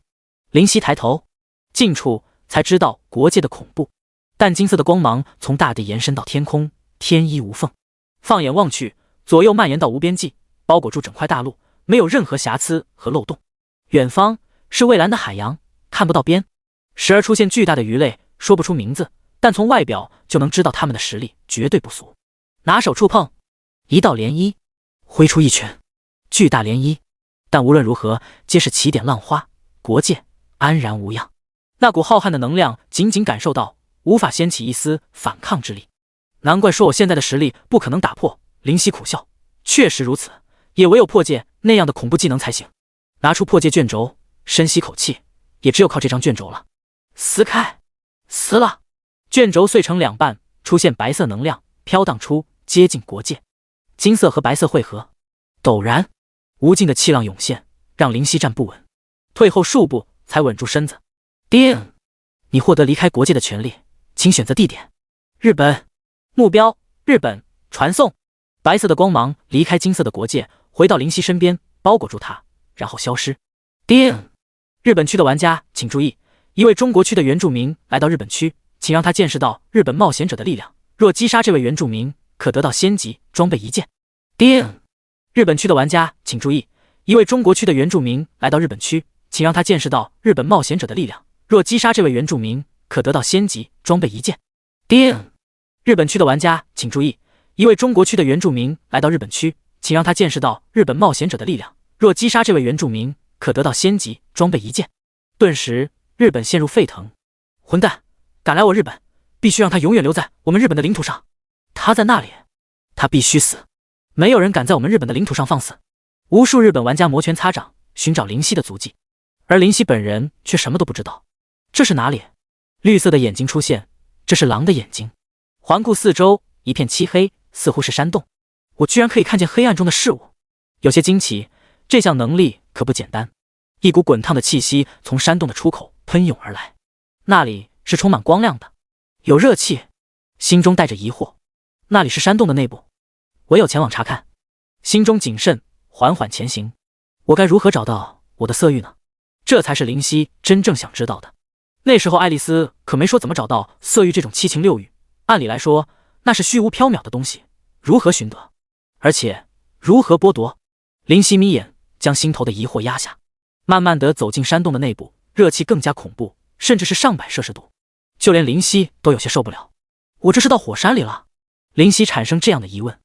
A: 林夕抬头，近处才知道国界的恐怖。淡金色的光芒从大地延伸到天空，天衣无缝。放眼望去，左右蔓延到无边际，包裹住整块大陆，没有任何瑕疵和漏洞。远方是蔚蓝的海洋，看不到边，时而出现巨大的鱼类，说不出名字，但从外表就能知道他们的实力绝对不俗。拿手触碰，一道涟漪，挥出一拳，巨大涟漪，但无论如何皆是起点浪花，国界安然无恙。那股浩瀚的能量仅仅感受到，无法掀起一丝反抗之力。难怪说我现在的实力不可能打破。林夕苦笑，确实如此，也唯有破戒那样的恐怖技能才行。拿出破戒卷轴，深吸口气，也只有靠这张卷轴了。撕开，撕了，卷轴碎成2半，出现白色能量飘荡出，接近国界。金色和白色汇合，陡然无尽的气浪涌现，让林夕站不稳，退后数步才稳住身子。叮，你获得离开国界的权利，请选择地点。日本。目标日本。传送。白色的光芒离开金色的国界，回到林夕身边，包裹住他，然后消失。叮，日本区的玩家请注意，一位中国区的原住民来到日本区，请让他见识到日本冒险者的力量，若击杀这位原住民，可得到仙级装备1件。叮，日本区的玩家请注意，一位中国区的原住民来到日本区，请让他见识到日本冒险者的力量，若击杀这位原住民，可得到仙级装备1件。叮，日本区的玩家请注意，一位中国区的原住民来到日本区，请让他见识到日本冒险者的力量，若击杀这位原住民，可得到仙级装备1件。顿时日本陷入沸腾。混蛋，敢来我日本，必须让他永远留在我们日本的领土上。他在那里，他必须死。没有人敢在我们日本的领土上放肆。无数日本玩家摩拳擦掌，寻找灵犀的足迹，而灵犀本人却什么都不知道。这是哪里？绿色的眼睛出现，这是狼的眼睛。环顾四周，一片漆黑，似乎是山洞。我居然可以看见黑暗中的事物，有些惊奇。这项能力可不简单。一股滚烫的气息从山洞的出口喷涌而来，那里是充满光亮的，有热气。心中带着疑惑，那里是山洞的内部，唯有前往查看。心中谨慎，缓缓前行。我该如何找到我的色玉呢？这才是灵犀真正想知道的。那时候爱丽丝可没说怎么找到色玉这种七情六欲，按理来说那是虚无缥缈的东西，如何寻得，而且如何剥夺？灵犀眯眼，将心头的疑惑压下，慢慢地走进山洞的内部，热气更加恐怖，甚至是上百摄氏度，就连灵犀都有些受不了。我这是到火山里了？灵犀产生这样的疑问。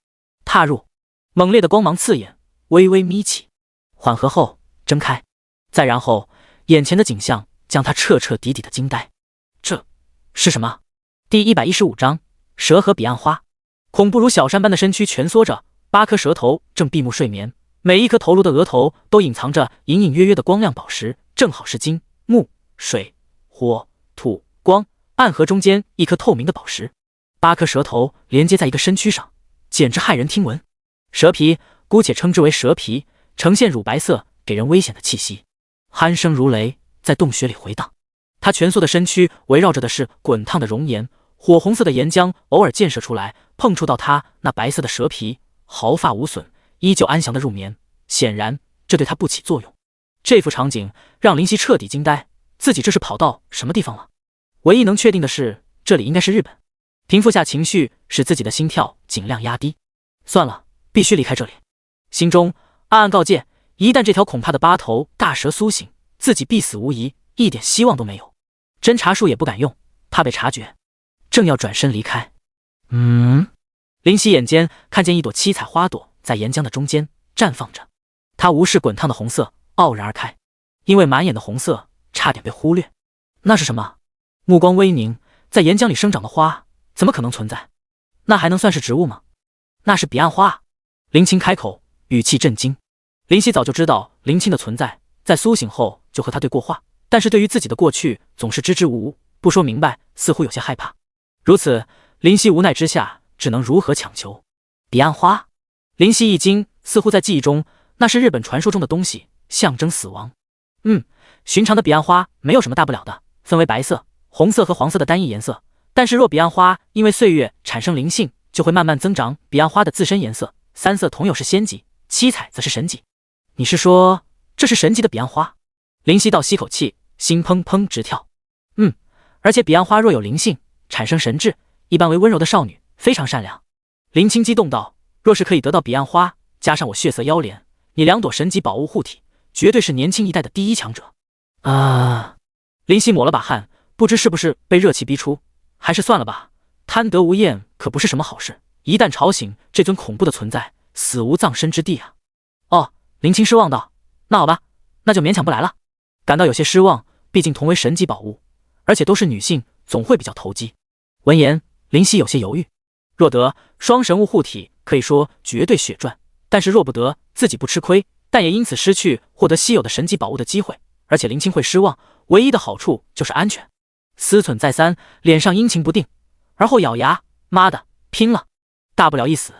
A: 踏入，猛烈的光芒刺眼，微微眯起，缓和后睁开，再然后眼前的景象将他彻彻底底的惊呆。这是什么？第115章蛇和彼岸花。恐怖如小山般的身躯蜷缩着，8颗蛇头正闭目睡眠，每一颗头颅的额头都隐藏着隐隐约约的光亮宝石，正好是金、木、水、火、土、光、暗和中间一颗透明的宝石。8颗蛇头连接在一个身躯上，简直骇人听闻。蛇皮，姑且称之为蛇皮，呈现乳白色，给人危险的气息。鼾声如雷，在洞穴里回荡。他蜷缩的身躯围绕着的是滚烫的熔岩，火红色的岩浆偶尔溅射出来，碰触到他那白色的蛇皮，毫发无损，依旧安详的入眠。显然这对他不起作用。这幅场景让灵犀彻底惊呆，自己这是跑到什么地方了？唯一能确定的是，这里应该是日本。平复下情绪，使自己的心跳尽量压低。算了，必须离开这里。心中暗暗告诫，一旦这条恐怕的8头大蛇苏醒，自己必死无疑，一点希望都没有。侦查术也不敢用，怕被察觉。正要转身离开，灵犀眼尖看见一朵七彩花朵在岩浆的中间绽放着，它无视滚烫的红色，傲然而开。因为满眼的红色，差点被忽略。那是什么？目光微凝，在岩浆里生长的花怎么可能存在？那还能算是植物吗？那是彼岸花。林青开口，语气震惊。灵犀早就知道林青的存在，在苏醒后就和他对过话，但是对于自己的过去总是支支吾吾，不说明白，似乎有些害怕。如此，灵犀无奈之下，只能如何强求。彼岸花，灵犀一惊，似乎在记忆中，那是日本传说中的东西，象征死亡。寻常的彼岸花没有什么大不了的，分为白色、红色和黄色的单一颜色。但是若彼岸花因为岁月产生灵性，就会慢慢增长彼岸花的自身颜色，3色同有是仙级，7彩则是神级。你是说这是神级的彼岸花？灵犀倒吸口气，心砰砰直跳。而且彼岸花若有灵性，产生神智，一般为温柔的少女，非常善良。林青激动道，若是可以得到彼岸花，加上我血色腰莲，你2朵神级宝物护体，绝对是年轻一代的第一强者。灵犀抹了把汗，不知是不是被热气逼出，还是算了吧，贪得无厌可不是什么好事，一旦吵醒这尊恐怖的存在，死无葬身之地啊。林青失望道，那好吧，那就勉强不来了。感到有些失望，毕竟同为神级宝物，而且都是女性，总会比较投机。闻言，灵犀有些犹豫，若得双神物护体，可以说绝对血赚，但是若不得，自己不吃亏，但也因此失去获得稀有的神级宝物的机会，而且林青会失望，唯一的好处就是安全。思忖再三，脸上阴晴不定，而后咬牙，妈的，拼了！大不了一死，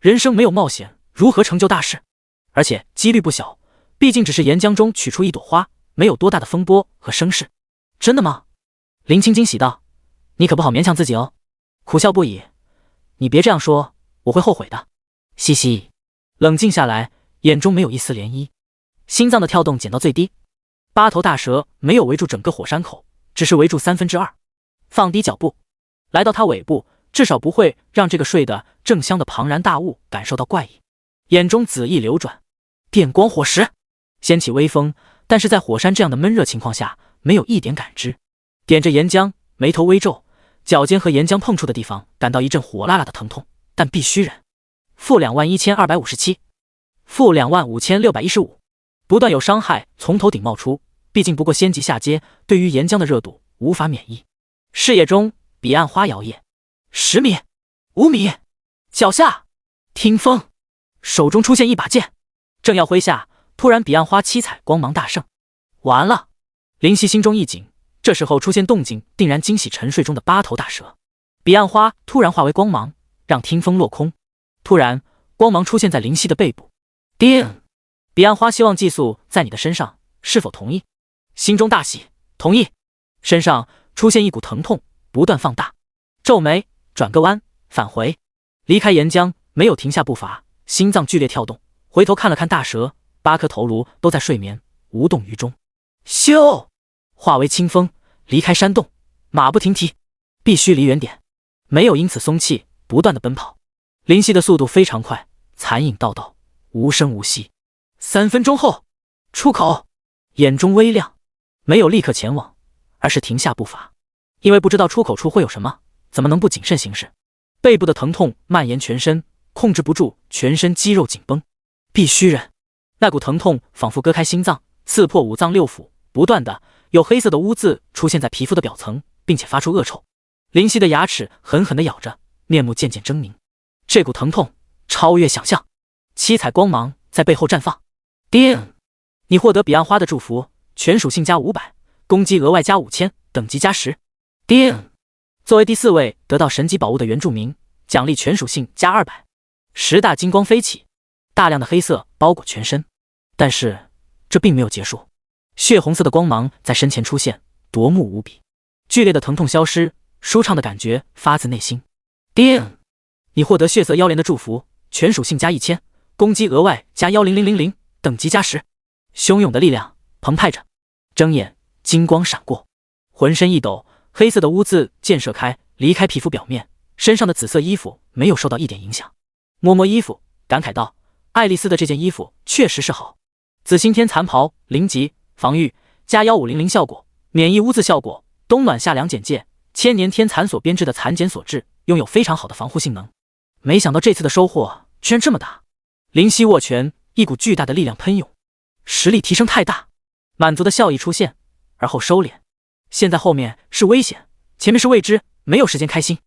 A: 人生没有冒险，如何成就大事？而且几率不小，毕竟只是岩浆中取出一朵花，没有多大的风波和声势。真的吗？林青惊喜道，你可不好勉强自己哦。苦笑不已，你别这样说，我会后悔的。嘻嘻，冷静下来，眼中没有一丝涟漪，心脏的跳动减到最低。8头大蛇没有围住整个火山口，只是围住2/3，放低脚步，来到它尾部，至少不会让这个睡得正香的庞然大物感受到怪异。眼中紫意流转，电光火石，掀起微风，但是在火山这样的闷热情况下，没有一点感知。点着岩浆，眉头微皱，脚尖和岩浆碰触的地方感到一阵火辣辣的疼痛，但必须忍。-21257，-25615，不断有伤害从头顶冒出，毕竟不过仙级下阶，对于岩浆的热度无法免疫。视野中，彼岸花摇曳，10米、5米，脚下听风，手中出现一把剑，正要挥下，突然彼岸花七彩光芒大盛，完了！林夕心中一紧，这时候出现动静，定然惊喜沉睡中的8头大蛇。彼岸花突然化为光芒，让听风落空。突然，光芒出现在林夕的背部。叮！彼岸花希望寄宿在你的身上，是否同意？心中大喜，同意。身上出现一股疼痛，不断放大。皱眉，转个弯，返回，离开岩浆，没有停下步伐，心脏剧烈跳动，回头看了看大蛇，8颗头颅都在睡眠，无动于衷。咻！化为清风，离开山洞，马不停蹄，必须离远点。没有因此松气，不断的奔跑。林夕的速度非常快，残影道道，无声无息。3分钟后，出口，眼中微亮，没有立刻前往，而是停下步伐，因为不知道出口处会有什么，怎么能不谨慎行事？背部的疼痛蔓延全身，控制不住，全身肌肉紧绷，必须忍。那股疼痛仿佛割开心脏，刺破5脏6腑，不断的有黑色的污渍出现在皮肤的表层，并且发出恶臭。林夕的牙齿狠狠地咬着，面目渐渐狰狞。这股疼痛超越想象，七彩光芒在背后绽放。叮！你获得彼岸花的祝福，全属性加500，攻击额外加5000，等级加10。叮！作为第4位得到神级宝物的原住民，奖励全属性加200。10大金光飞起，大量的黑色包裹全身。但是这并没有结束，血红色的光芒在身前出现，夺目无比。剧烈的疼痛消失，舒畅的感觉发自内心。叮！你获得血色妖莲的祝福，全属性加1000，攻击额外加10000，等级加10。汹涌的力量澎湃着，睁眼，金光闪过，浑身一抖，黑色的污渍溅射开，离开皮肤表面，身上的紫色衣服没有受到一点影响。摸摸衣服，感慨道：爱丽丝的这件衣服确实是好。紫星天残袍0级，防御加1500效果，免疫污渍效果，冬暖夏凉简介，千年天蚕所编织的蚕茧所制，拥有非常好的防护性能。没想到这次的收获居然这么大。林夕握拳，一股巨大的力量喷涌，实力提升太大。满足的笑意出现，而后收敛。现在后面是危险，前面是未知，没有时间开心。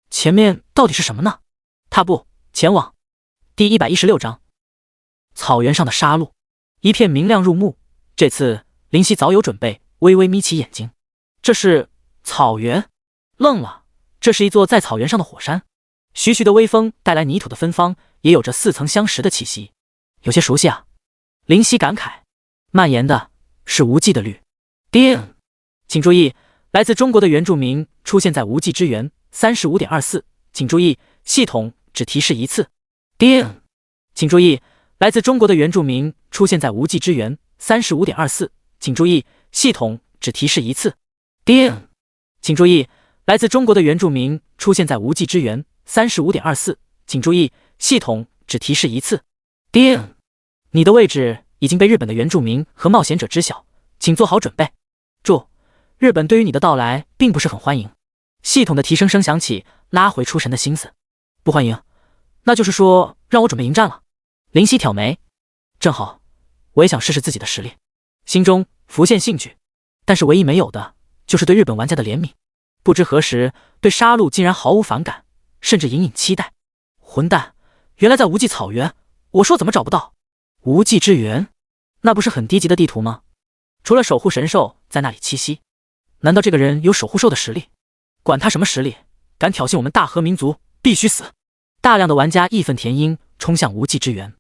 A: 前面到底是什么呢？踏步前往。第116章，草原上的杀戮，一片明亮入目。这次林夕早有准备，微微眯起眼睛。这是草原？愣了，这是一座在草原上的火山。徐徐的微风带来泥土的芬芳，也有着似曾相识的气息，有些熟悉啊。林夕感慨，蔓延的是无际的绿。叮！请注意，来自中国的原住民出现在无际之源 35.24， 请注意，系统只提示1次。叮！请注意，来自中国的原住民出现在无际之源 35.24， 请注意，系统只提示1次。叮！请注意，来自中国的原住民出现在无际之源 35.24， 请注意，系统只提示1次。叮！你的位置已经被日本的原住民和冒险者知晓，请做好准备。注：日本对于你的到来并不是很欢迎。系统的提升声响起，拉回出神的心思。不欢迎？那就是说让我准备迎战了。林夕挑眉，正好，我也想试试自己的实力，心中浮现兴趣，但是唯一没有的就是对日本玩家的怜悯。不知何时对杀戮竟然毫无反感，甚至隐隐期待。混蛋，原来在无际草原，我说怎么找不到？无际之源，那不是很低级的地图吗？除了守护神兽在那里栖息，难道这个人有守护兽的实力？管他什么实力，敢挑衅我们大和民族，必须死！大量的玩家义愤填膺，冲向无际之源。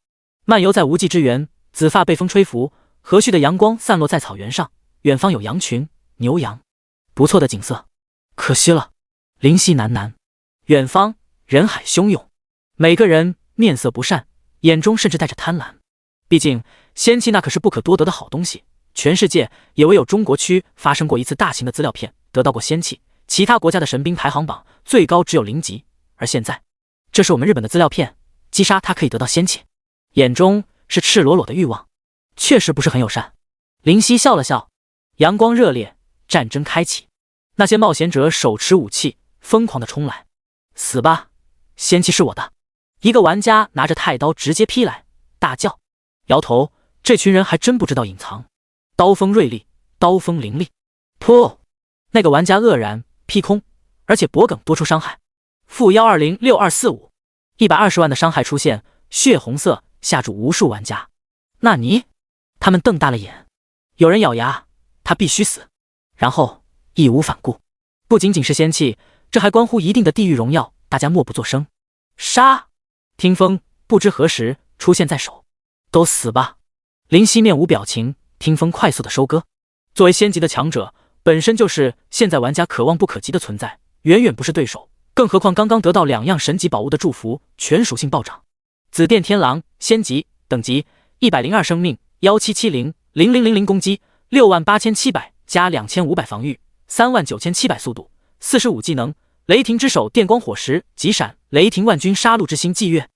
A: 漫游在无际之源，紫发被风吹拂，和煦的阳光散落在草原上，远方有羊群、牛羊，不错的景色。可惜了，林夕喃喃。远方人海汹涌，每个人面色不善，眼中甚至带着贪婪。毕竟仙气那可是不可多得的好东西，全世界也唯有中国区发生过一次大型的资料片，得到过仙气，其他国家的神兵排行榜最高只有0级，而现在这是我们日本的资料片，击杀他可以得到仙气，眼中是赤裸裸的欲望，确实不是很友善。林夕笑了笑，阳光热烈，战争开启。那些冒险者手持武器，疯狂地冲来。死吧，仙气是我的！一个玩家拿着太刀直接劈来，大叫。摇头，这群人还真不知道隐藏。刀锋锐利，刀锋凌厉。噗！那个玩家愕然劈空，而且脖梗多出伤害。-1206245，120万的伤害出现，血红色吓住无数玩家。纳尼？他们瞪大了眼，有人咬牙，他必须死，然后义无反顾。不仅仅是仙气，这还关乎一定的地狱荣耀，大家默不作声。杀！听风不知何时出现在手，都死吧！林夕面无表情，听风快速的收割。作为仙级的强者，本身就是现在玩家可望不可及的存在，远远不是对手，更何况刚刚得到2样神级宝物的祝福，全属性暴涨。紫电天狼，仙级，等级102生命，17700000攻击，68700加2500防御，39700速度，45技能，雷霆之手电光火石急闪，雷霆万钧杀戮之心祭月。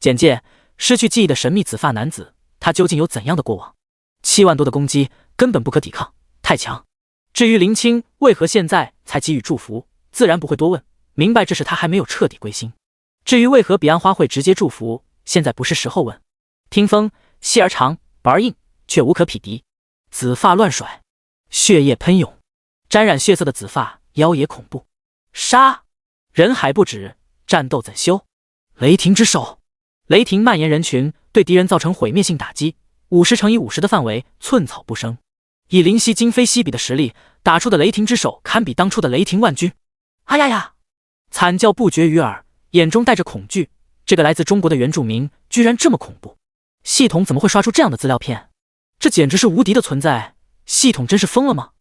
A: 简介：失去记忆的神秘紫发男子，他究竟有怎样的过往？7万多的攻击根本不可抵抗，太强。至于林清为何现在才给予祝福，自然不会多问，明白这是他还没有彻底归心。至于为何彼岸花会直接祝福，现在不是时候问。听风细而长，薄而硬，却无可匹敌。紫发乱甩，血液喷涌，沾染血色的紫发妖冶恐怖。杀！人海不止，战斗怎休？雷霆之手，雷霆蔓延人群，对敌人造成毁灭性打击，50×50的范围，寸草不生。以林夕今非昔比的实力打出的雷霆之手，堪比当初的雷霆万钧。哎呀呀！惨叫不绝于耳，眼中带着恐惧。这个来自中国的原住民居然这么恐怖，系统怎么会刷出这样的资料片？这简直是无敌的存在，系统真是疯了吗？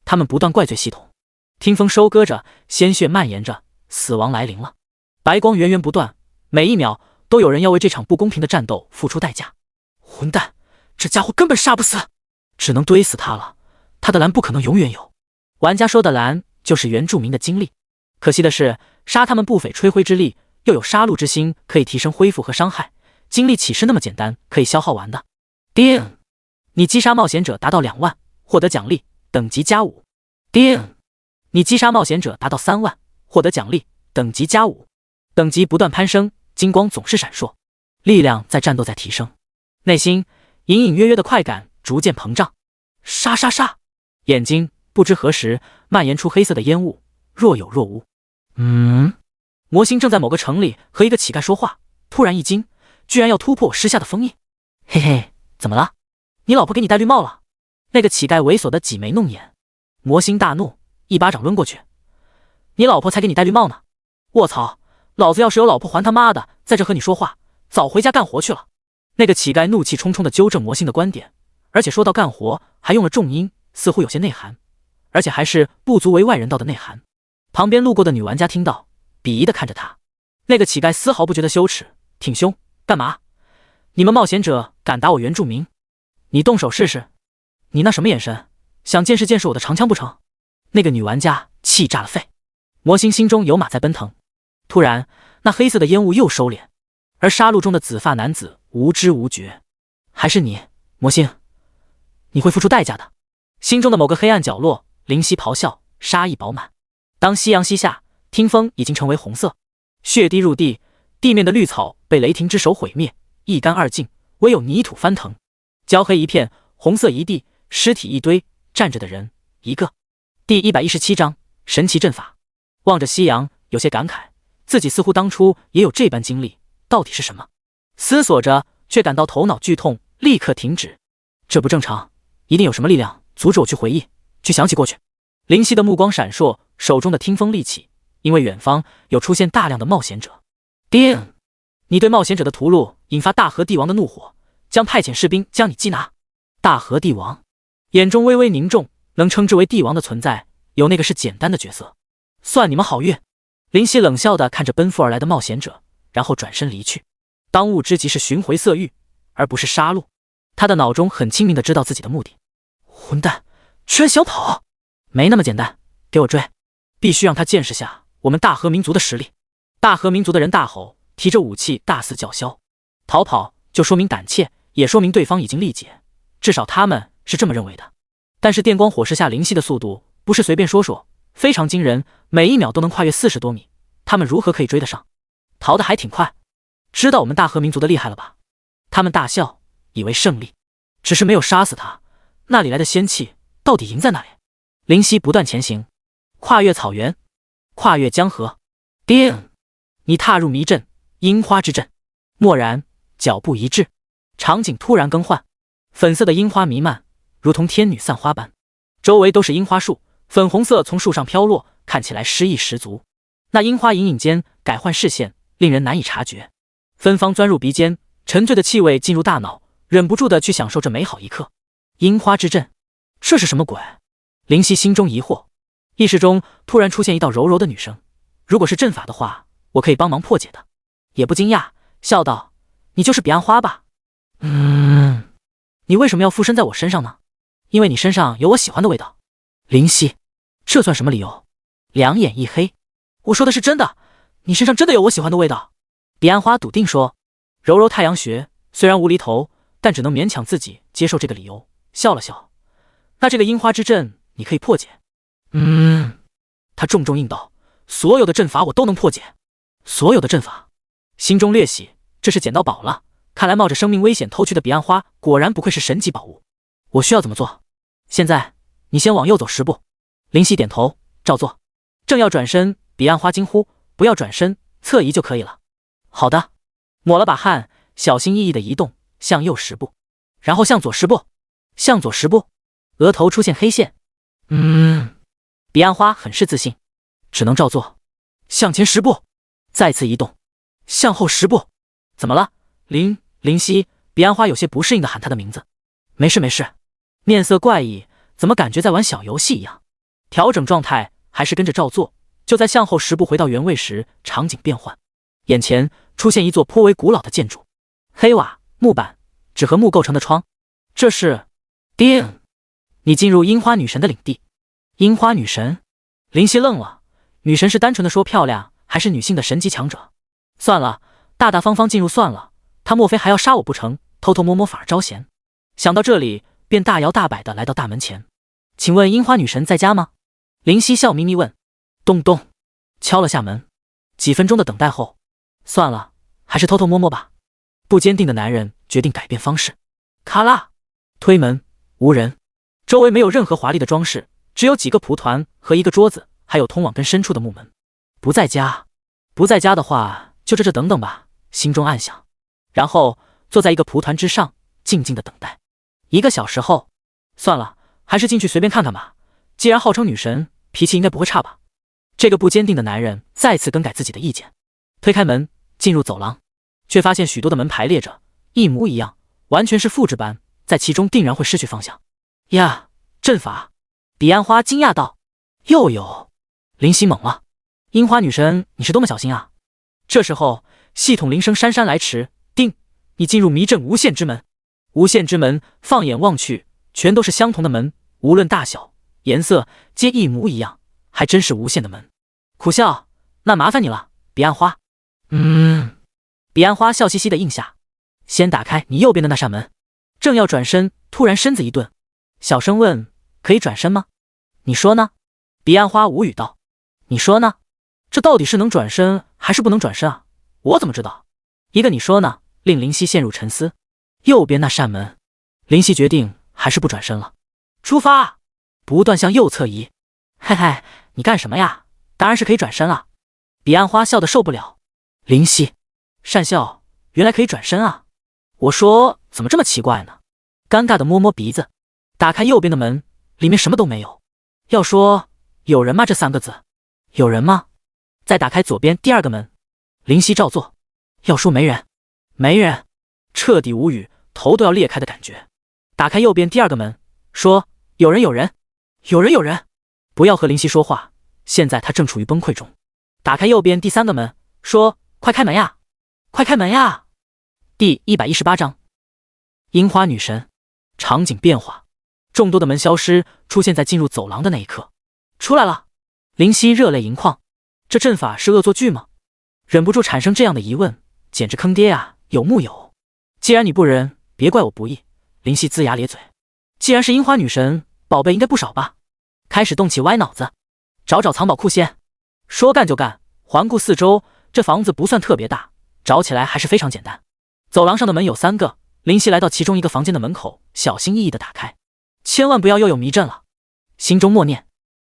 A: 他们不断怪罪系统。听风收割着，鲜血蔓延着，死亡来临了。白光源源不断，每一秒都有人要为这场不公平的战斗付出代价。混蛋，这家伙根本杀不死，只能堆死他了。他的蓝不可能永远有，玩家说的蓝就是原住民的精力。可惜的是，杀他们不费吹灰之力，又有杀戮之心，可以提升恢复和伤害，精力岂是那么简单可以消耗完的？叮！你击杀冒险者达到2万，获得奖励，等级加5。叮！你击杀冒险者达到3万，获得奖励，等级加5。等级不断攀升，金光总是闪烁，力量在战斗在提升，内心隐隐约约的快感逐渐膨胀。杀杀杀！眼睛不知何时蔓延出黑色的烟雾，若有若无。魔星正在某个城里和一个乞丐说话，突然一惊，居然要突破施下的封印。嘿嘿，怎么了？你老婆给你戴绿帽了？那个乞丐猥琐的挤眉弄眼。魔星大怒，一巴掌抡过去。你老婆才给你戴绿帽呢！卧槽，老子要是有老婆还他妈的在这和你说话，早回家干活去了。那个乞丐怒气冲冲地纠正魔星的观点，而且说到干活还用了重音，似乎有些内涵，而且还是不足为外人道的内涵。旁边路过的女玩家听到，鄙夷地看着他。那个乞丐丝毫不觉得羞耻，挺胸，干嘛？你们冒险者敢打我原住民？你动手试试。你那什么眼神？想见识见识我的长枪不成？那个女玩家气炸了肺。魔星心中有马在奔腾。突然，那黑色的烟雾又收敛，而杀戮中的紫发男子无知无觉。还是你，魔星，你会付出代价的。心中的某个黑暗角落，灵犀咆哮，杀意饱满。当夕阳西下，听风已经成为红色，血滴入地，地面的绿草被雷霆之手毁灭，一干二净，唯有泥土翻腾，焦黑一片，红色一地，尸体一堆，站着的人一个。第117章神奇阵法。望着夕阳，有些感慨，自己似乎当初也有这般经历，到底是什么？思索着，却感到头脑剧痛，立刻停止。这不正常，一定有什么力量阻止我去回忆，去想起过去。灵犀的目光闪烁，手中的听风立起，因为远方有出现大量的冒险者。叮！你对冒险者的屠戮引发大河帝王的怒火，将派遣士兵将你缉拿。大河帝王眼中微微凝重，能称之为帝王的存在，有那个是简单的角色。算你们好运。灵犀冷笑地看着奔赴而来的冒险者，然后转身离去。当务之急是寻回色欲，而不是杀戮。他的脑中很清明地知道自己的目的。混蛋，居然想跑！没那么简单，给我追！必须让他见识下我们大河民族的实力。大河民族的人大吼，提着武器大肆叫嚣。逃跑就说明胆怯，也说明对方已经力竭，至少他们是这么认为的。但是电光火石下灵犀的速度不是随便说说，非常惊人，每一秒都能跨越40多米，他们如何可以追得上？逃得还挺快，知道我们大河民族的厉害了吧？他们大笑，以为胜利，只是没有杀死他，那里来的仙气到底赢在哪里？灵犀不断前行，跨越草原，跨越江河。叮！你踏入迷阵，樱花之阵。蓦然，脚步一滞，场景突然更换。粉色的樱花弥漫，如同天女散花般，周围都是樱花树，粉红色从树上飘落，看起来诗意十足。那樱花隐隐间改换视线，令人难以察觉。芬芳钻入鼻尖，沉醉的气味进入大脑，忍不住的去享受这美好一刻。樱花之阵，这是什么鬼？灵犀心中疑惑，意识中突然出现一道柔柔的女声，如果是阵法的话，我可以帮忙破解的。也不惊讶，笑道：“你就是彼岸花吧？”你为什么要附身在我身上呢？因为你身上有我喜欢的味道。灵犀，这算什么理由？两眼一黑，我说的是真的，你身上真的有我喜欢的味道。彼岸花笃定说。柔柔太阳穴虽然无厘头，但只能勉强自己接受这个理由，笑了笑。那这个樱花之阵你可以破解？他重重应道，所有的阵法我都能破解。所有的阵法？心中略喜，这是捡到宝了。看来冒着生命危险偷去的彼岸花果然不愧是神级宝物。我需要怎么做？现在你先往右走10步。灵犀点头，照做。正要转身，彼岸花惊呼：“不要转身，侧移就可以了。”好的。抹了把汗，小心翼翼地移动，向右10步，然后向左10步，向左10步。额头出现黑线。彼岸花很是自信，只能照做。向前10步，再次移动，向后10步。怎么了？灵犀？彼岸花有些不适应地喊他的名字。没事没事。面色怪异，怎么感觉在玩小游戏一样？调整状态，还是跟着照做。就在向后10步回到原位时，场景变换，眼前出现一座颇为古老的建筑，黑瓦、木板、纸和木构成的窗。这是……叮！你进入樱花女神的领地。樱花女神？灵犀愣了，女神是单纯的说漂亮，还是女性的神级强者？算了，大大方方进入算了，她莫非还要杀我不成？偷偷摸摸反而招嫌。想到这里，便大摇大摆地来到大门前。请问樱花女神在家吗？灵犀笑眯眯问。咚咚，敲了下门。几分钟的等待后，算了，还是偷偷摸摸吧。不坚定的男人决定改变方式。咔啦，推门，无人。周围没有任何华丽的装饰，只有几个蒲团和一个桌子，还有通往更深处的木门。不在家。不在家的话，就这等等吧，心中暗想。然后坐在一个蒲团之上，静静的等待。1个小时后，算了，还是进去随便看看吧。既然号称女神，脾气应该不会差吧。这个不坚定的男人再次更改自己的意见。推开门，进入走廊，却发现许多的门排列着，一模一样，完全是复制般，在其中定然会失去方向。呀，阵法！彼岸花惊讶道。又有。灵犀懵了。樱花女神，你是多么小心啊！这时候，系统铃声姗姗来迟。叮！你进入迷阵无限之门。无限之门，放眼望去，全都是相同的门，无论大小、颜色，皆一模一样，还真是无限的门。苦笑，那麻烦你了，彼岸花。彼岸花笑嘻嘻的应下。先打开你右边的那扇门。正要转身，突然身子一顿，小声问：“可以转身吗？”你说呢？彼岸花无语道：“你说呢？这到底是能转身还是不能转身啊？我怎么知道？”一个你说呢，令灵犀陷入沉思。右边那扇门，灵犀决定还是不转身了。出发！不断向右侧移。嘿嘿，你干什么呀？当然是可以转身啊！彼岸花笑得受不了。灵犀讪笑，原来可以转身啊！我说怎么这么奇怪呢？尴尬的摸摸鼻子，打开右边的门，里面什么都没有。要说有人吗？这3个字，有人吗？再打开左边第2个门，灵犀照做。要说没人，没人，彻底无语，头都要裂开的感觉。打开右边第2个门，说有人，有人，有人，有人。不要和灵犀说话，现在他正处于崩溃中。打开右边第3个门，说快开门呀，快开门呀。第118章，樱花女神。场景变化，众多的门消失，出现在进入走廊的那一刻。出来了。灵犀热泪盈眶，这阵法是恶作剧吗？忍不住产生这样的疑问，简直坑爹啊，有木有。既然你不仁，别怪我不义。灵犀龇牙咧嘴，既然是樱花女神，宝贝应该不少吧。开始动起歪脑子，找藏宝库先。说干就干，环顾四周，这房子不算特别大，找起来还是非常简单。走廊上的门有3个，灵犀来到其中一个房间的门口，小心翼翼地打开，千万不要又有迷阵了。心中默念。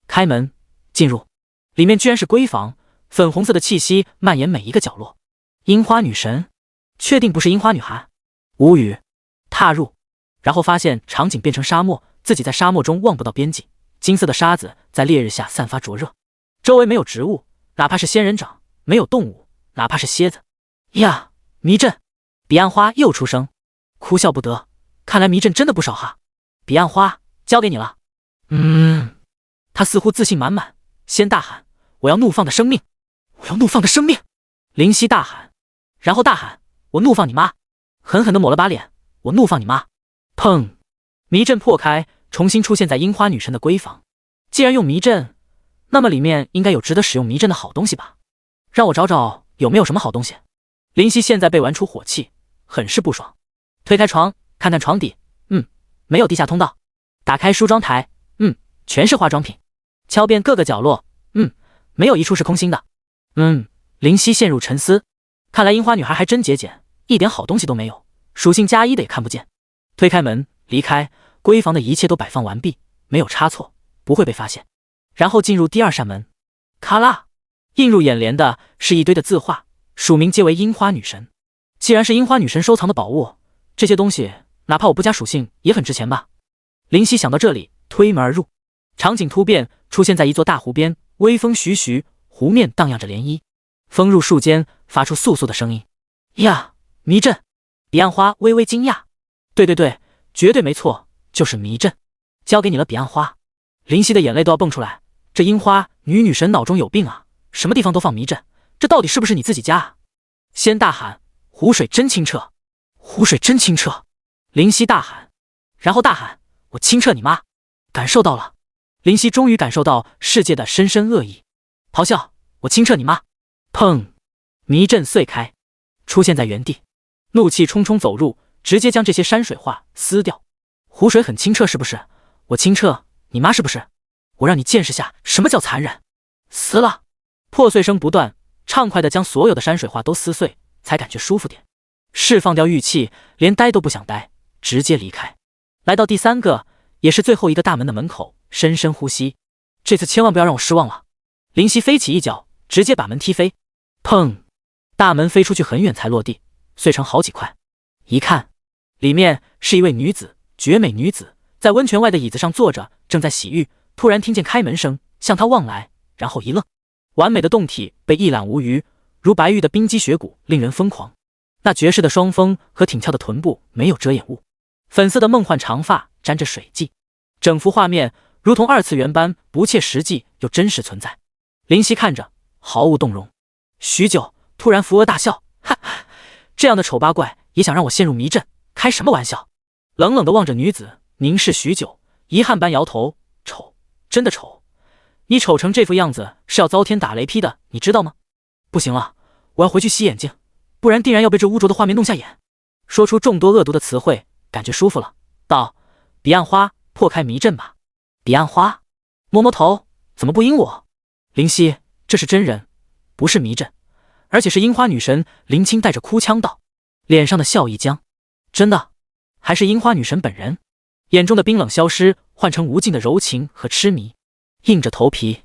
A: 开门，进入，里面居然是闺房，粉红色的气息蔓延每一个角落。樱花女神？确定不是樱花女孩？无语。踏入，然后发现场景变成沙漠，自己在沙漠中望不到边际，金色的沙子在烈日下散发灼热，周围没有植物，哪怕是仙人掌，没有动物，哪怕是蝎子。呀，迷阵！彼岸花又出声，哭笑不得，看来迷阵真的不少哈。彼岸花，交给你了。他似乎自信满满，先大喊：“我要怒放的生命！我要怒放的生命！”灵犀大喊，然后大喊：“我怒放你妈！”狠狠地抹了把脸，我怒放你妈！砰！迷阵破开，重新出现在樱花女神的闺房。既然用迷阵，那么里面应该有值得使用迷阵的好东西吧？让我找找有没有什么好东西。灵犀现在被玩出火气，很是不爽。推开床，看看床底，没有地下通道。打开梳妆台，全是化妆品。敲遍各个角落，没有一处是空心的。灵犀陷入沉思，看来樱花女孩还真节俭，一点好东西都没有，属性加1的也看不见。推开门离开，闺房的一切都摆放完毕，没有差错，不会被发现。然后进入第2扇门，咔啦，映入眼帘的是一堆的字画，署名皆为樱花女神。既然是樱花女神收藏的宝物，这些东西哪怕我不加属性也很值钱吧。灵犀想到这里，推门而入，场景突变，出现在一座大湖边，微风徐徐，湖面荡漾着涟漪，风入树间，发出簌簌的声音。呀，迷阵！彼岸花微微惊讶，对，绝对没错，就是迷阵，交给你了，彼岸花。灵犀的眼泪都要蹦出来，这樱花女神脑中有病啊，什么地方都放迷阵，这到底是不是你自己家啊？先大喊：“湖水真清澈，湖水真清澈！”灵犀大喊，然后大喊：“我清澈你妈！”感受到了，灵犀终于感受到世界的深深恶意，咆哮：“我清澈你妈！”砰！迷阵碎开，出现在原地，怒气冲冲走入，直接将这些山水画撕掉。湖水很清澈是不是？我清澈你妈是不是？我让你见识下什么叫残忍！撕了，破碎声不断，畅快地将所有的山水画都撕碎，才感觉舒服点，释放掉郁气，连待都不想待，直接离开。来到第3个，也是最后一个大门的门口，深深呼吸，这次千万不要让我失望了。灵犀飞起一脚，直接把门踢飞，砰！大门飞出去很远才落地，碎成好几块。一看，里面是一位女子，绝美女子，在温泉外的椅子上坐着，正在洗浴。突然听见开门声，向她望来，然后一愣，完美的胴体被一览无余，如白玉的冰肌雪骨，令人疯狂。那绝世的双峰和挺翘的臀部没有遮掩物，粉色的梦幻长发沾着水迹，整幅画面如同2次元般不切实际又真实存在。灵犀看着毫无动容，许久，突然扶额大笑，哈哈，这样的丑八怪也想让我陷入迷阵，开什么玩笑？冷冷地望着女子，凝视许久，遗憾般摇头，丑，真的丑，你丑成这副样子是要遭天打雷劈的，你知道吗？不行了，我要回去洗眼睛，不然定然要被这污浊的画面弄瞎眼。说出众多恶毒的词汇，感觉舒服了，道：“彼岸花，破开迷阵吧。”彼岸花摸摸头，怎么不应我？灵犀，这是真人，不是迷阵，而且是樱花女神。林青带着哭腔道，脸上的笑意僵。真的，还是樱花女神本人？眼中的冰冷消失，换成无尽的柔情和痴迷。硬着头皮，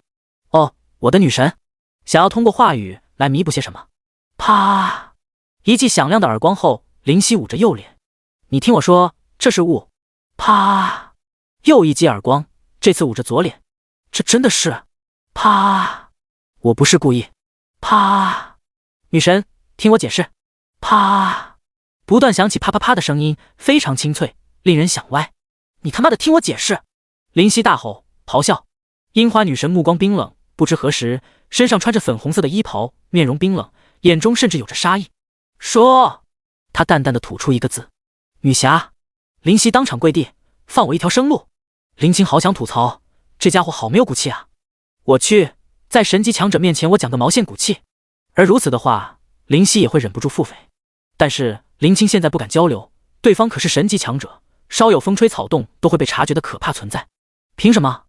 A: 哦，我的女神，想要通过话语来弥补些什么？啪！一记响亮的耳光后，灵犀捂着右脸，你听我说，这是雾。啪！又一记耳光，这次捂着左脸，这真的是。啪！我不是故意。啪！女神，听我解释。啪！不断响起啪啪啪的声音，非常清脆，令人想歪。你他妈的听我解释！灵犀大吼，咆哮。樱花女神目光冰冷，不知何时身上穿着粉红色的衣袍，面容冰冷，眼中甚至有着杀意。说，她淡淡的吐出一个字：女侠。灵犀当场跪地，放我一条生路。林青好想吐槽，这家伙好没有骨气啊！我去，在神级强者面前我讲个毛线骨气？而如此的话，灵犀也会忍不住腹诽。但是林青现在不敢交流，对方可是神级强者，稍有风吹草动都会被察觉的可怕存在。凭什么？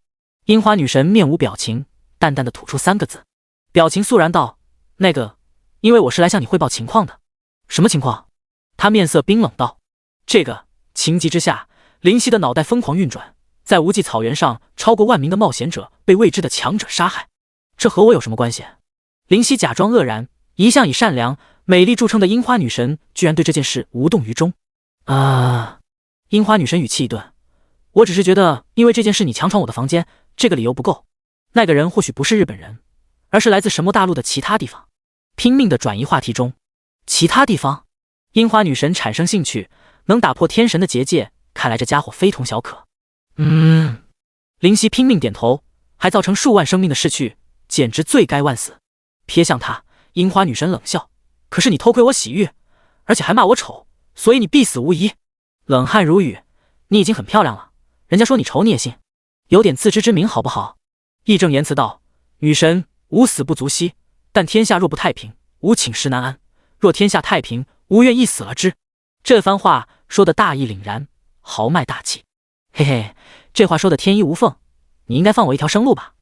A: 樱花女神面无表情，淡淡的吐出3个字，表情肃然道：那个，因为我是来向你汇报情况的。什么情况？她面色冰冷道。这个，情急之下，灵犀的脑袋疯狂运转，在无际草原上，超过万名的冒险者被未知的强者杀害，这和我有什么关系？灵犀假装愕然，一向以善良、美丽著称的樱花女神居然对这件事无动于衷。樱花女神语气一顿，我只是觉得因为这件事你强闯我的房间，这个理由不够。那个人或许不是日本人，而是来自神魔大陆的其他地方。拼命的转移话题中，其他地方？樱花女神产生兴趣，能打破天神的结界，看来这家伙非同小可。林夕拼命点头，还造成数万生命的逝去，简直罪该万死。瞥向他，樱花女神冷笑：可是你偷窥我洗浴，而且还骂我丑，所以你必死无疑。冷汗如雨，你已经很漂亮了，人家说你丑你也信，有点自知之明好不好？义正言辞道：女神，吾死不足惜，但天下若不太平，吾寝食难安。若天下太平，吾愿一死了之。这番话说得大义凛然，豪迈大气。嘿嘿，这话说得天衣无缝，你应该放我一条生路吧。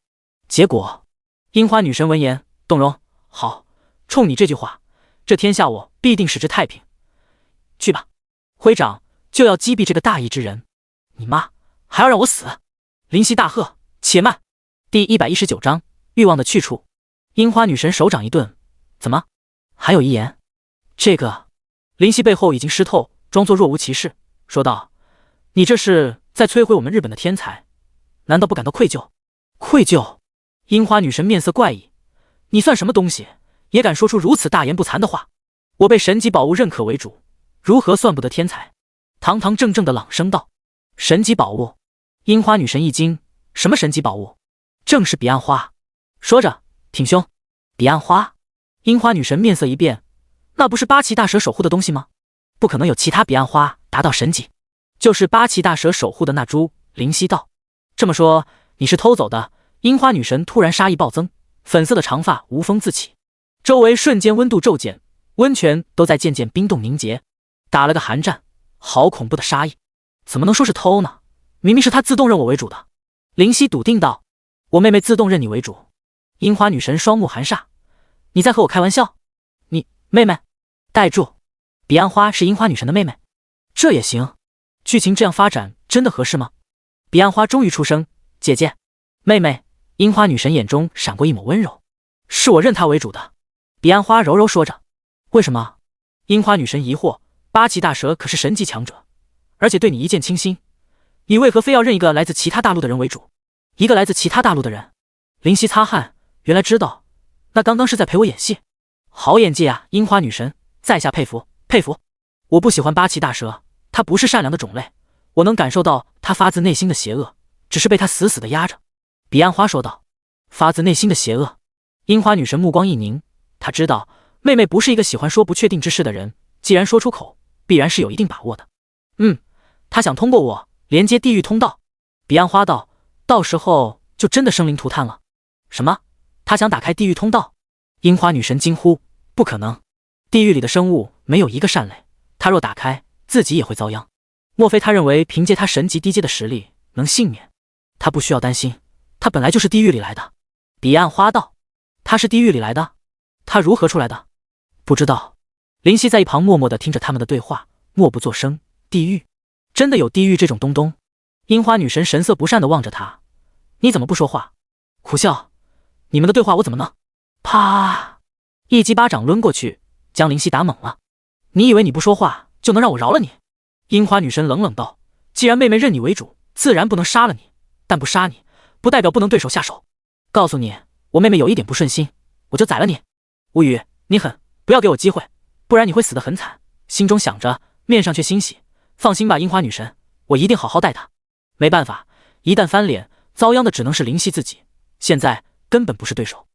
A: 结果，樱花女神闻言动容，好，冲你这句话，这天下我必定使之太平。去吧，挥掌就要击毙这个大义之人。你妈，还要让我死？林夕大喝：且慢！第119章欲望的去处。樱花女神手掌一顿，怎么还有遗言？这个林夕背后已经湿透，装作若无其事说道：你这是在摧毁我们日本的天才，难道不感到愧疚？愧疚？樱花女神面色怪异，你算什么东西，也敢说出如此大言不惭的话？我被神级宝物认可为主，如何算不得天才？堂堂正正的朗声道：神级宝物？樱花女神一惊，什么神级宝物？正是彼岸花。说着挺胸。彼岸花？樱花女神面色一变，那不是八岐大蛇守护的东西吗？不可能有其他彼岸花达到神级，就是八岐大蛇守护的那株。灵犀道：这么说你是偷走的？樱花女神突然杀意暴增，粉色的长发无风自起，周围瞬间温度骤减，温泉都在渐渐冰冻凝结，打了个寒战。好恐怖的杀意，怎么能说是偷呢？明明是他自动认我为主的。灵犀笃定道：我妹妹自动认你为主。樱花女神双目含煞，你在和我开玩笑？你妹妹？呆住！彼岸花是樱花女神的妹妹，这也行？剧情这样发展真的合适吗？彼岸花终于出声：姐姐，妹妹。樱花女神眼中闪过一抹温柔：是我认她为主的。彼岸花柔柔说着。为什么？樱花女神疑惑：八岐大蛇可是神级强者，而且对你一见倾心，你为何非要认一个来自其他大陆的人为主？一个来自其他大陆的人？林夕擦汗，原来知道，那刚刚是在陪我演戏，好演技啊！樱花女神在下佩服佩服。我不喜欢八岐大蛇，他不是善良的种类，我能感受到他发自内心的邪恶，只是被他死死的压着。彼岸花说道：发自内心的邪恶？樱花女神目光一凝，她知道妹妹不是一个喜欢说不确定之事的人，既然说出口，必然是有一定把握的。她想通过我连接地狱通道。彼岸花道：到时候就真的生灵涂炭了。什么？她想打开地狱通道？樱花女神惊呼：不可能，地狱里的生物没有一个善类，她若打开，自己也会遭殃。莫非她认为凭借她神级低阶的实力能幸免？她不需要担心，她本来就是地狱里来的。彼岸花道：她是地狱里来的？她如何出来的？不知道。林夕在一旁默默地听着他们的对话，默不作声。地狱？真的有地狱这种东东？樱花女神神色不善地望着他：你怎么不说话？苦笑：你们的对话我怎么呢？啪！一击巴掌抡过去，将林夕打懵了。你以为你不说话就能让我饶了你？樱花女神冷冷道：既然妹妹认你为主，自然不能杀了你，但不杀你不代表不能对手下手。告诉你，我妹妹有一点不顺心，我就宰了你。无语，你狠，不要给我机会，不然你会死得很惨。心中想着，面上却欣喜。放心吧，樱花女神，我一定好好待她。没办法，一旦翻脸，遭殃的只能是灵犀自己，现在根本不是对手。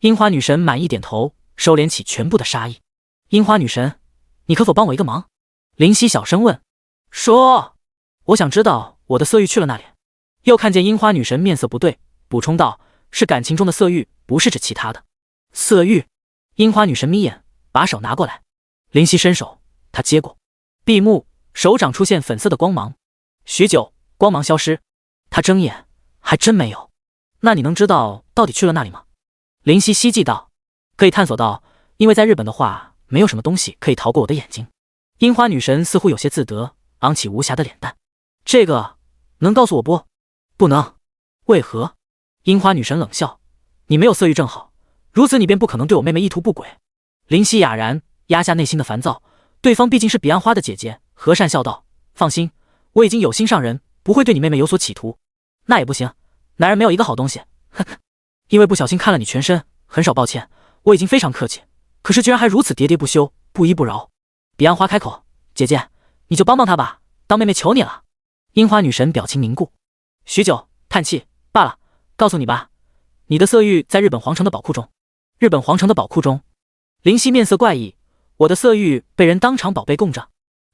A: 樱花女神满意点头，收敛起全部的杀意。樱花女神，你可否帮我一个忙？灵犀小声问。说，我想知道我的色欲去了哪里。又看见樱花女神面色不对，补充道：是感情中的色欲，不是指其他的。色欲？樱花女神眯眼，把手拿过来。灵犀伸手，她接过，闭目，手掌出现粉色的光芒。许久，光芒消失，她睁眼，还真没有。那你能知道到底去了那里吗？灵犀希冀道：可以探索到，因为在日本的话，没有什么东西可以逃过我的眼睛。樱花女神似乎有些自得，昂起无瑕的脸蛋。这个能告诉我不？不能。为何？樱花女神冷笑：你没有色欲正好，如此你便不可能对我妹妹意图不轨。灵犀哑然，压下内心的烦躁，对方毕竟是彼岸花的姐姐，和善笑道：“放心，我已经有心上人，不会对你妹妹有所企图。那也不行，男人没有一个好东西。呵呵，因为不小心看了你全身，很少抱歉，我已经非常客气，可是居然还如此喋喋不休，不依不饶。”彼岸花开口：“姐姐，你就帮帮他吧，当妹妹求你了。”樱花女神表情凝固，许久，叹气：“罢了，告诉你吧，你的色玉在日本皇城的宝库中。”日本皇城的宝库中，林夕面色怪异：“我的色玉被人当场宝贝供着。”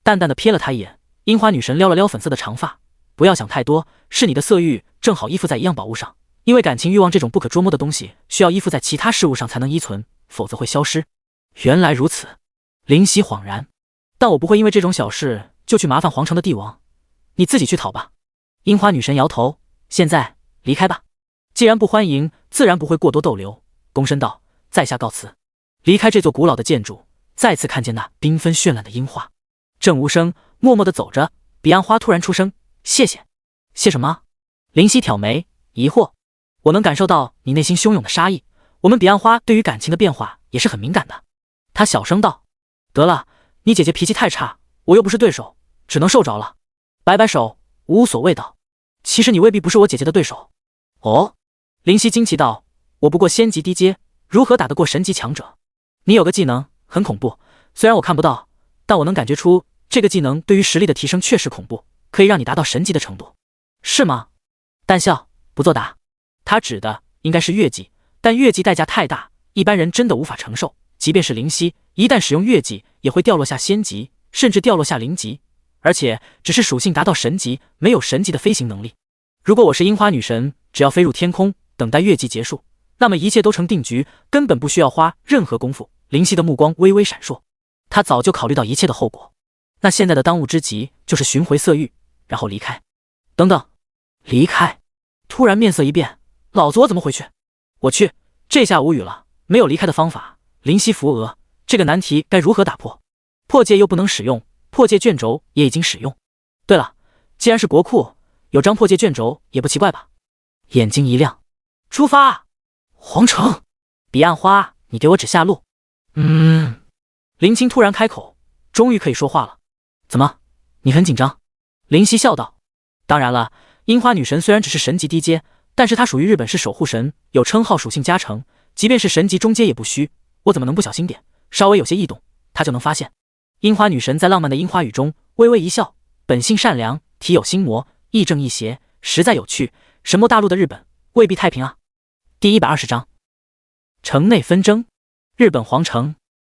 A: 淡淡的瞥了他一眼，樱花女神撩了撩粉色的长发：“不要想太多，是你的色玉正好依附在一样宝物上，因为感情欲望这种不可捉摸的东西，需要依附在其他事物上才能依存，否则会消失。”原来如此，林夕恍然。但我不会因为这种小事就去麻烦皇城的帝王，你自己去讨吧。樱花女神摇头：“现在离开吧。既然不欢迎，自然不会过多逗留。”躬身道：“在下告辞。”离开这座古老的建筑，再次看见那缤纷绚烂的樱花。正无声，默默地走着，彼岸花突然出声：“谢谢。”“谢什么？”林夕挑眉疑惑：“我能感受到你内心汹涌的杀意，我们彼岸花对于感情的变化也是很敏感的。”他小声道：“得了，你姐姐脾气太差，我又不是对手，只能受着了。”摆摆手，无所谓道：“其实你未必不是我姐姐的对手。”“哦？”林夕惊奇道：“我不过仙级低阶，如何打得过神级强者？你有个技能很恐怖，虽然我看不到，但我能感觉出这个技能对于实力的提升确实恐怖，可以让你达到神级的程度。是吗？”淡笑不作答。他指的应该是月技，但月技代价太大，一般人真的无法承受。即便是灵犀，一旦使用月技，也会掉落下仙级，甚至掉落下灵级，而且只是属性达到神级，没有神级的飞行能力。如果我是樱花女神，只要飞入天空，等待月季结束，那么一切都成定局，根本不需要花任何功夫。林夕的目光微微闪烁，他早就考虑到一切的后果。那现在的当务之急就是寻回色玉，然后离开。等等，离开？突然面色一变，老子我怎么回去？我去，这下无语了，没有离开的方法。林夕扶额，这个难题该如何打破？破戒又不能使用，破戒卷轴也已经使用。对了，既然是国库，有张破戒卷轴也不奇怪吧？眼睛一亮，出发！皇城，彼岸花，你给我指下路。林青突然开口，终于可以说话了。怎么，你很紧张？林夕笑道。当然了，樱花女神虽然只是神级低阶，但是她属于日本市守护神，有称号属性加成，即便是神级中阶也不虚。我怎么能不小心点？稍微有些异动，她就能发现。樱花女神在浪漫的樱花雨中微微一笑，本性善良，体有心魔，亦正亦邪，实在有趣。神魔大陆的日本未必太平啊。第120章，城内纷争。日本皇城，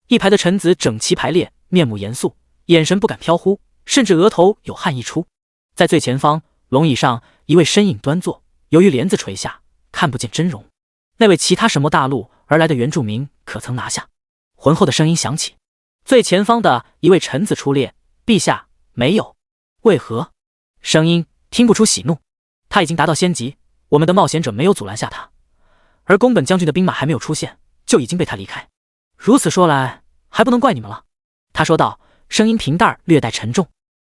A: 一排的臣子整齐排列，面目严肃，眼神不敢飘忽，甚至额头有汗溢出。在最前方，龙椅上一位身影端坐，由于帘子垂下，看不见真容。那位其他神魔大陆而来的原住民可曾拿下？浑厚的声音响起。最前方的一位臣子出列：“陛下，没有。”为何？声音听不出喜怒。他已经达到仙级，我们的冒险者没有阻拦下他，而宫本将军的兵马还没有出现，就已经被他离开。如此说来，还不能怪你们了。他说道，声音平淡略带沉重。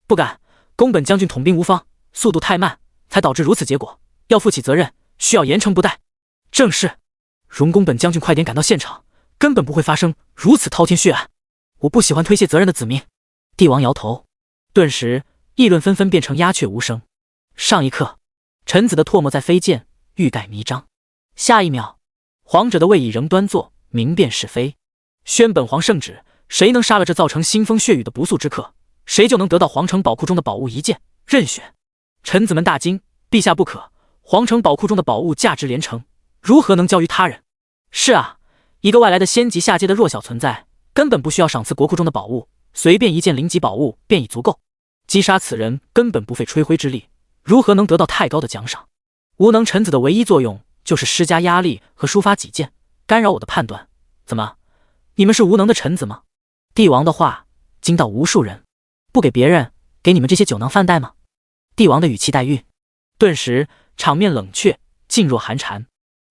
A: 不敢，宫本将军统兵无方，速度太慢，才导致如此结果，要负起责任，需要严惩不贷。正是，容宫本将军快点赶到现场，根本不会发生如此滔天血案。我不喜欢推卸责任的子民。帝王摇头，顿时议论纷纷变成鸦雀无声。上一刻，臣子的唾沫在飞溅，欲盖弥彰。下一秒，皇者的位椅仍端坐，明辨是非。宣本皇圣旨，谁能杀了这造成腥风血雨的不速之客，谁就能得到皇城宝库中的宝物一件。任选。臣子们大惊，陛下不可，皇城宝库中的宝物价值连城，如何能交于他人？是啊，一个外来的仙级下阶的弱小存在，根本不需要赏赐国库中的宝物，随便一件灵级宝物便已足够。击杀此人根本不费吹灰之力，如何能得到太高的奖赏？无能臣子的唯一作用就是施加压力和抒发己见，干扰我的判断。怎么，你们是无能的臣子吗？帝王的话惊到无数人。不给别人，给你们这些酒囊饭袋吗？帝王的语气带韵，顿时场面冷却，噤若寒蝉。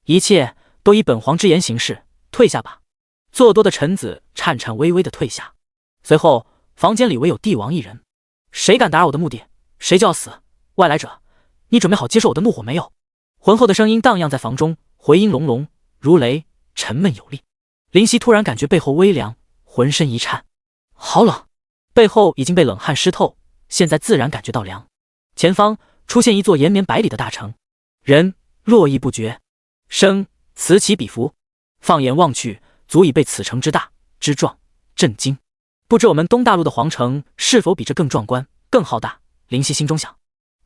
A: 一切都以本皇之言行事，退下吧。座多的臣子颤颤巍巍地退下。随后房间里唯有帝王一人。谁敢打扰我的目的，谁就要死。外来者，你准备好接受我的怒火没有？浑厚的声音荡漾在房中，回音隆隆如雷，沉闷有力。林夕突然感觉背后微凉，浑身一颤。好冷。背后已经被冷汗湿透，现在自然感觉到凉。前方出现一座延绵百里的大城，人络绎不绝，声此起彼伏，放眼望去，足以被此城之大之壮震惊。不知我们东大陆的皇城是否比这更壮观、更浩大？林夕心中想。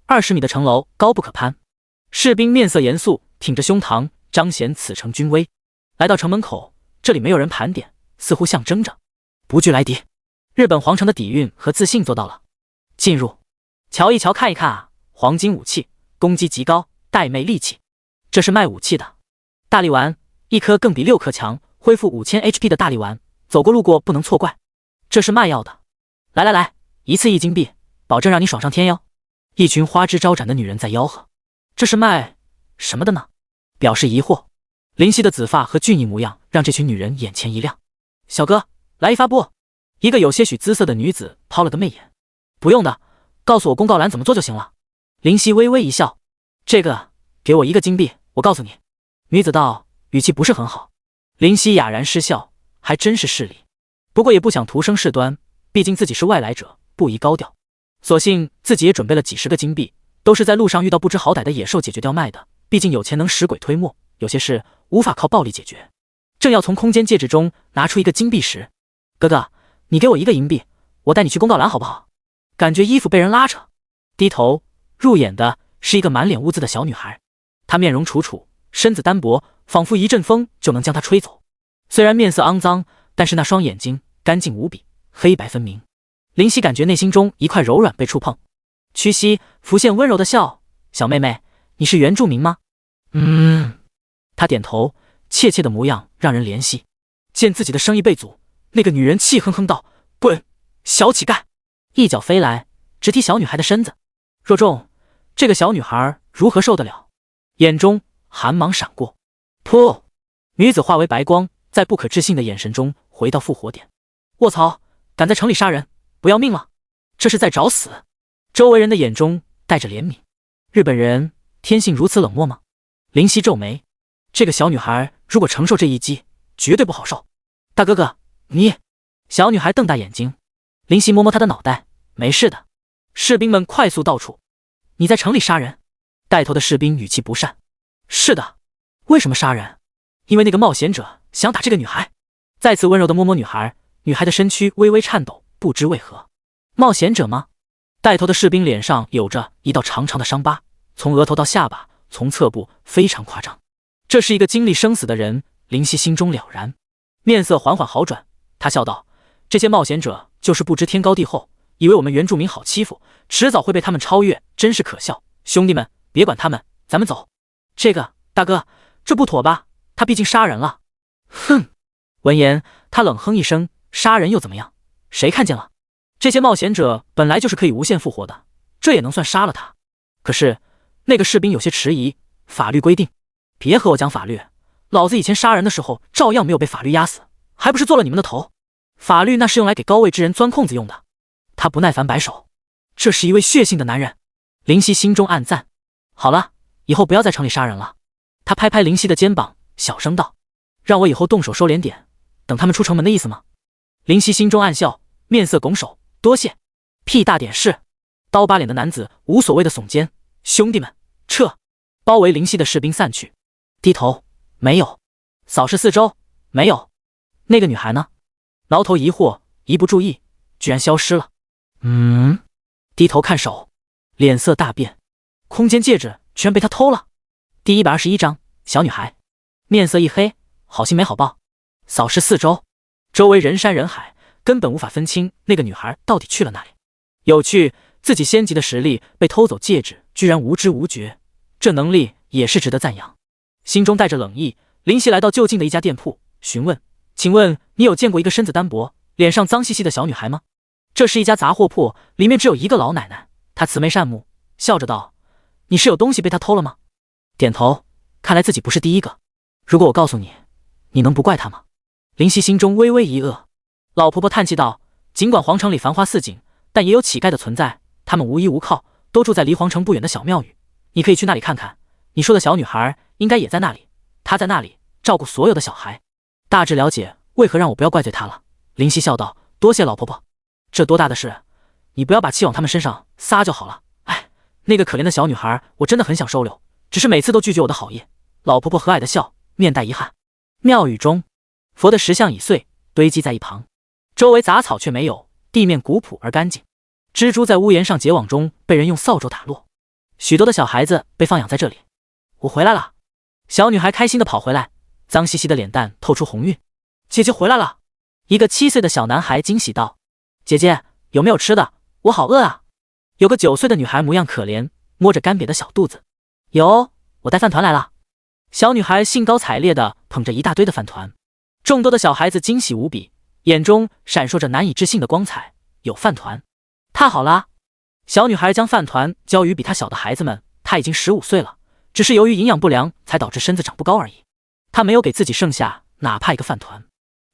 A: 20米的城楼高不可攀，士兵面色严肃，挺着胸膛，彰显此城军威。来到城门口，这里没有人盘点，似乎象征着不惧来敌。日本皇城的底蕴和自信做到了。进入，瞧一瞧，看一看啊！黄金武器，攻击极高，带魅利器。这是卖武器的。大力丸，一颗更比6颗强，恢复5000 HP 的大力丸，走过路过不能错怪。这是卖药的。来来来，一次1金币，保证让你爽上天哟！一群花枝招展的女人在吆喝。这是卖什么的呢？表示疑惑。林夕的紫发和俊逸模样让这群女人眼前一亮。小哥，来一发不？一个有些许姿色的女子抛了个媚眼。不用的，告诉我公告栏怎么做就行了。林夕微微一笑。这个，给我1个金币，我告诉你。女子道，语气不是很好。林夕哑然失笑，还真是势利。不过也不想徒生事端，毕竟自己是外来者，不宜高调。所幸自己也准备了几10个金币，都是在路上遇到不知好歹的野兽解决掉卖的。毕竟有钱能使鬼推磨，有些事无法靠暴力解决。正要从空间戒指中拿出1个金币时，哥哥，你给我1个银币，我带你去公告栏好不好？感觉衣服被人拉扯，低头入眼的是一个满脸污渍的小女孩。她面容楚楚，身子单薄，仿佛一阵风就能将她吹走。虽然面色肮脏，但是那双眼睛干净无比，黑白分明。林夕感觉内心中一块柔软被触碰，屈膝浮现温柔的笑。小妹妹，你是原住民吗？她点头，怯怯的模样让人怜惜。见自己的生意被阻，那个女人气哼哼道：滚，小乞丐！一脚飞来，直踢小女孩的身子。若重，这个小女孩如何受得了？眼中寒芒闪过，噗！女子化为白光，在不可置信的眼神中回到复活点。卧槽，敢在城里杀人，不要命了？这是在找死！周围人的眼中带着怜悯。日本人天性如此冷漠吗？林夕皱眉，这个小女孩如果承受这一击，绝对不好受。大哥哥，你……小女孩瞪大眼睛。林夕摸摸她的脑袋，没事的。士兵们快速到处。你在城里杀人？带头的士兵语气不善。是的。为什么杀人？因为那个冒险者想打这个女孩。再次温柔地摸摸女孩，女孩的身躯微微颤抖，不知为何。冒险者吗？带头的士兵脸上有着一道长长的伤疤，从额头到下巴，从侧部，非常夸张。这是一个经历生死的人，林夕心中了然，面色缓缓好转。他笑道：这些冒险者就是不知天高地厚，以为我们原住民好欺负，迟早会被他们超越，真是可笑。兄弟们，别管他们，咱们走。这个，大哥，这不妥吧？他毕竟杀人了。哼！闻言，他冷哼一声，杀人又怎么样？谁看见了？这些冒险者本来就是可以无限复活的，这也能算杀了他？可是那个士兵有些迟疑，法律规定。别和我讲法律，老子以前杀人的时候照样没有被法律压死，还不是做了你们的头？法律那是用来给高位之人钻空子用的。他不耐烦摆手，这是一位血性的男人。林夕心中暗赞，好了，以后不要在城里杀人了。他拍拍林夕的肩膀，小声道：让我以后动手收敛点，等他们出城门的意思吗？林夕心中暗笑，面色拱手，多谢。屁大点事！刀疤脸的男子无所谓的耸肩，兄弟们，撤！包围林夕的士兵散去。低头，没有。扫视四周，没有。那个女孩呢？挠头疑惑，一不注意，居然消失了。低头看手，脸色大变，空间戒指居然被他偷了。第121章，小女孩。面色一黑，好心没好报。扫视四周，周围人山人海，根本无法分清那个女孩到底去了哪里。有趣，自己仙级的实力被偷走戒指，居然无知无觉，这能力也是值得赞扬。心中带着冷意，林夕来到就近的一家店铺，询问：请问你有见过一个身子单薄、脸上脏兮兮的小女孩吗？这是一家杂货铺，里面只有一个老奶奶。她慈眉善目，笑着道：你是有东西被她偷了吗？点头，看来自己不是第一个。如果我告诉你，你能不怪她吗？林夕心中微微一愕。老婆婆叹气道：尽管皇城里繁花似锦，但也有乞丐的存在，他们无依无靠，都住在离皇城不远的小庙宇。你可以去那里看看，你说的小女孩应该也在那里，她在那里照顾所有的小孩。大致了解为何让我不要怪罪她了。林夕笑道：多谢老婆婆。这多大的事，你不要把气往他们身上撒就好了。哎，那个可怜的小女孩，我真的很想收留，只是每次都拒绝我的好意。老婆婆和蔼的笑，面带遗憾。庙宇中，佛的石像已碎，堆积在一旁，周围杂草却没有，地面古朴而干净。蜘蛛在屋檐上结网中被人用扫帚打落，许多的小孩子被放养在这里。我回来了，小女孩开心地跑回来，脏兮兮的脸蛋透出红晕。姐姐回来了！一个7岁的小男孩惊喜道：“姐姐，有没有吃的？我好饿啊！”有个9岁的女孩模样可怜，摸着干瘪的小肚子。有，我带饭团来了。小女孩兴高采烈地捧着一大堆的饭团。众多的小孩子惊喜无比，眼中闪烁着难以置信的光彩。有饭团，太好了！小女孩将饭团交予比她小的孩子们。她已经15岁了，只是由于营养不良才导致身子长不高而已。她没有给自己剩下哪怕一个饭团。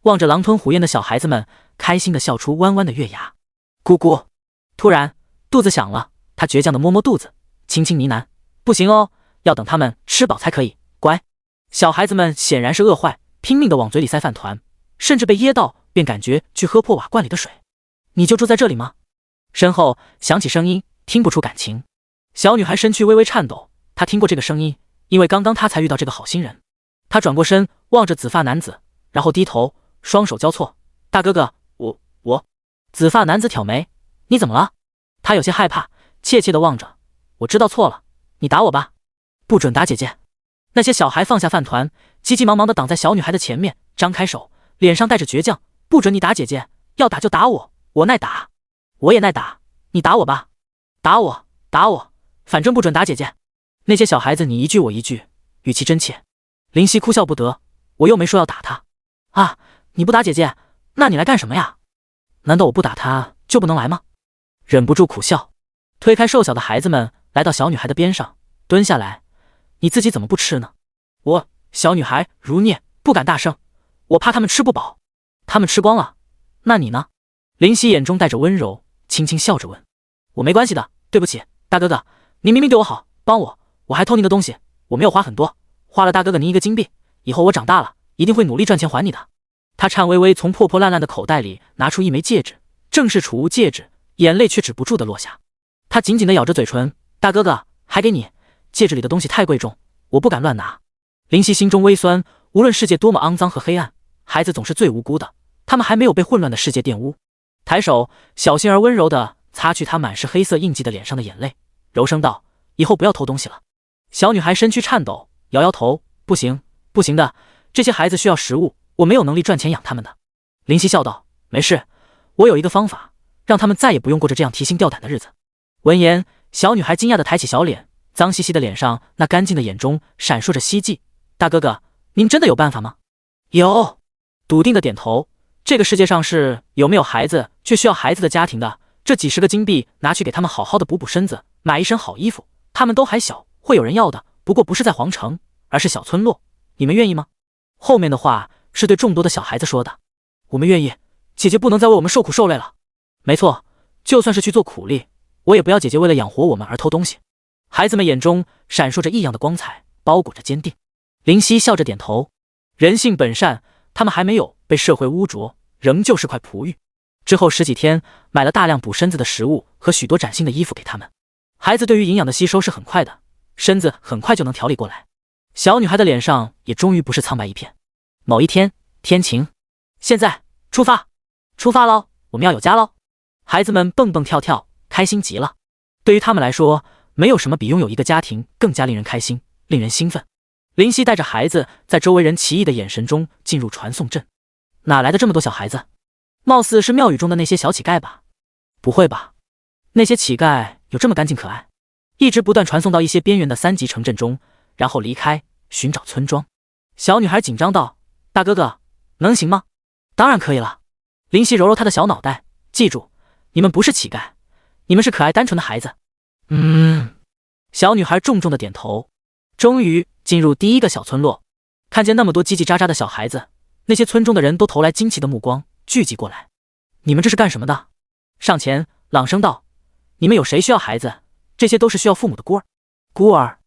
A: 望着狼吞虎咽的小孩子们，开心地笑出弯弯的月牙。咕咕！突然肚子响了，她倔强地摸摸肚子，轻轻呢喃：“不行哦，要等他们吃饱才可以。”乖，小孩子们显然是饿坏，拼命地往嘴里塞饭团，甚至被噎到，便感觉去喝破瓦罐里的水。你就住在这里吗？身后响起声音，听不出感情。小女孩身躯微微颤抖，她听过这个声音，因为刚刚她才遇到这个好心人。她转过身，望着紫发男子，然后低头，双手交错：“大哥哥，我。”紫发男子挑眉：“你怎么了？”他有些害怕，怯怯地望着：“我知道错了，你打我吧，不准打姐姐。”那些小孩放下饭团，急急忙忙地挡在小女孩的前面，张开手，脸上带着倔强：“不准你打姐姐，要打就打我，我耐打，我也耐打，你打我吧，打我，打我，反正不准打姐姐。”那些小孩子你一句我一句，语气真切。林夕哭笑不得：“我又没说要打他啊，你不打姐姐，那你来干什么呀？难道我不打他就不能来吗？”忍不住苦笑，推开瘦小的孩子们，来到小女孩的边上，蹲下来：“你自己怎么不吃呢？”小女孩如啮，不敢大声，我怕他们吃不饱。他们吃光了，那你呢？林夕眼中带着温柔，轻轻笑着问：“我没关系的，对不起，大哥哥，您明明对我好，帮我还偷您的东西，我没有花很多，花了大哥哥您一个金币，以后我长大了一定会努力赚钱还你的。”他颤巍巍从破破烂烂的口袋里拿出一枚戒指，正是储物戒指，眼泪却止不住的落下。他紧紧地咬着嘴唇：“大哥哥，还给你，戒指里的东西太贵重，我不敢乱拿。”林夕心中微酸，无论世界多么肮脏和黑暗，孩子总是最无辜的，他们还没有被混乱的世界玷污。抬手小心而温柔地擦去他满是黑色印记的脸上的眼泪，柔声道：“以后不要偷东西了。”小女孩身躯颤抖，摇摇头：“不行，不行的，这些孩子需要食物，我没有能力赚钱养他们的。”林夕笑道：“没事，我有一个方法，让他们再也不用过着这样提心吊胆的日子。”闻言，小女孩惊讶地抬起小脸，脏兮兮的脸上那干净的眼中闪烁着希冀：“大哥哥，您真的有办法吗？”“有。”笃定的点头。这个世界上是有没有孩子却需要孩子的家庭的，这几10个金币拿去给他们好好的补补身子，买一身好衣服，他们都还小，会有人要的，不过不是在皇城，而是小村落，你们愿意吗？后面的话是对众多的小孩子说的。我们愿意，姐姐不能再为我们受苦受累了。没错，就算是去做苦力，我也不要姐姐为了养活我们而偷东西。孩子们眼中闪烁着异样的光彩，包裹着坚定。林夕笑着点头，人性本善，他们还没有被社会污浊，仍旧是块璞玉。之后10几天，买了大量补身子的食物和许多崭新的衣服给他们。孩子对于营养的吸收是很快的，身子很快就能调理过来。小女孩的脸上也终于不是苍白一片。某一天，天晴，现在出发，出发喽，我们要有家喽！孩子们蹦蹦跳跳，开心极了。对于他们来说，没有什么比拥有一个家庭更加令人开心，令人兴奋。林夕带着孩子在周围人奇异的眼神中进入传送阵。哪来的这么多小孩子？貌似是庙宇中的那些小乞丐吧？不会吧，那些乞丐有这么干净可爱？一直不断传送到一些边缘的3级城镇中，然后离开，寻找村庄。小女孩紧张道：“大哥哥，能行吗？”“当然可以了。”林夕揉揉她的小脑袋：“记住，你们不是乞丐，你们是可爱单纯的孩子。”小女孩重重的点头。终于进入第一个小村落，看见那么多叽叽喳喳的小孩子，那些村中的人都投来惊奇的目光，聚集过来。“你们这是干什么的？”上前朗声道：“你们有谁需要孩子？这些都是需要父母的孤儿。”“孤儿？”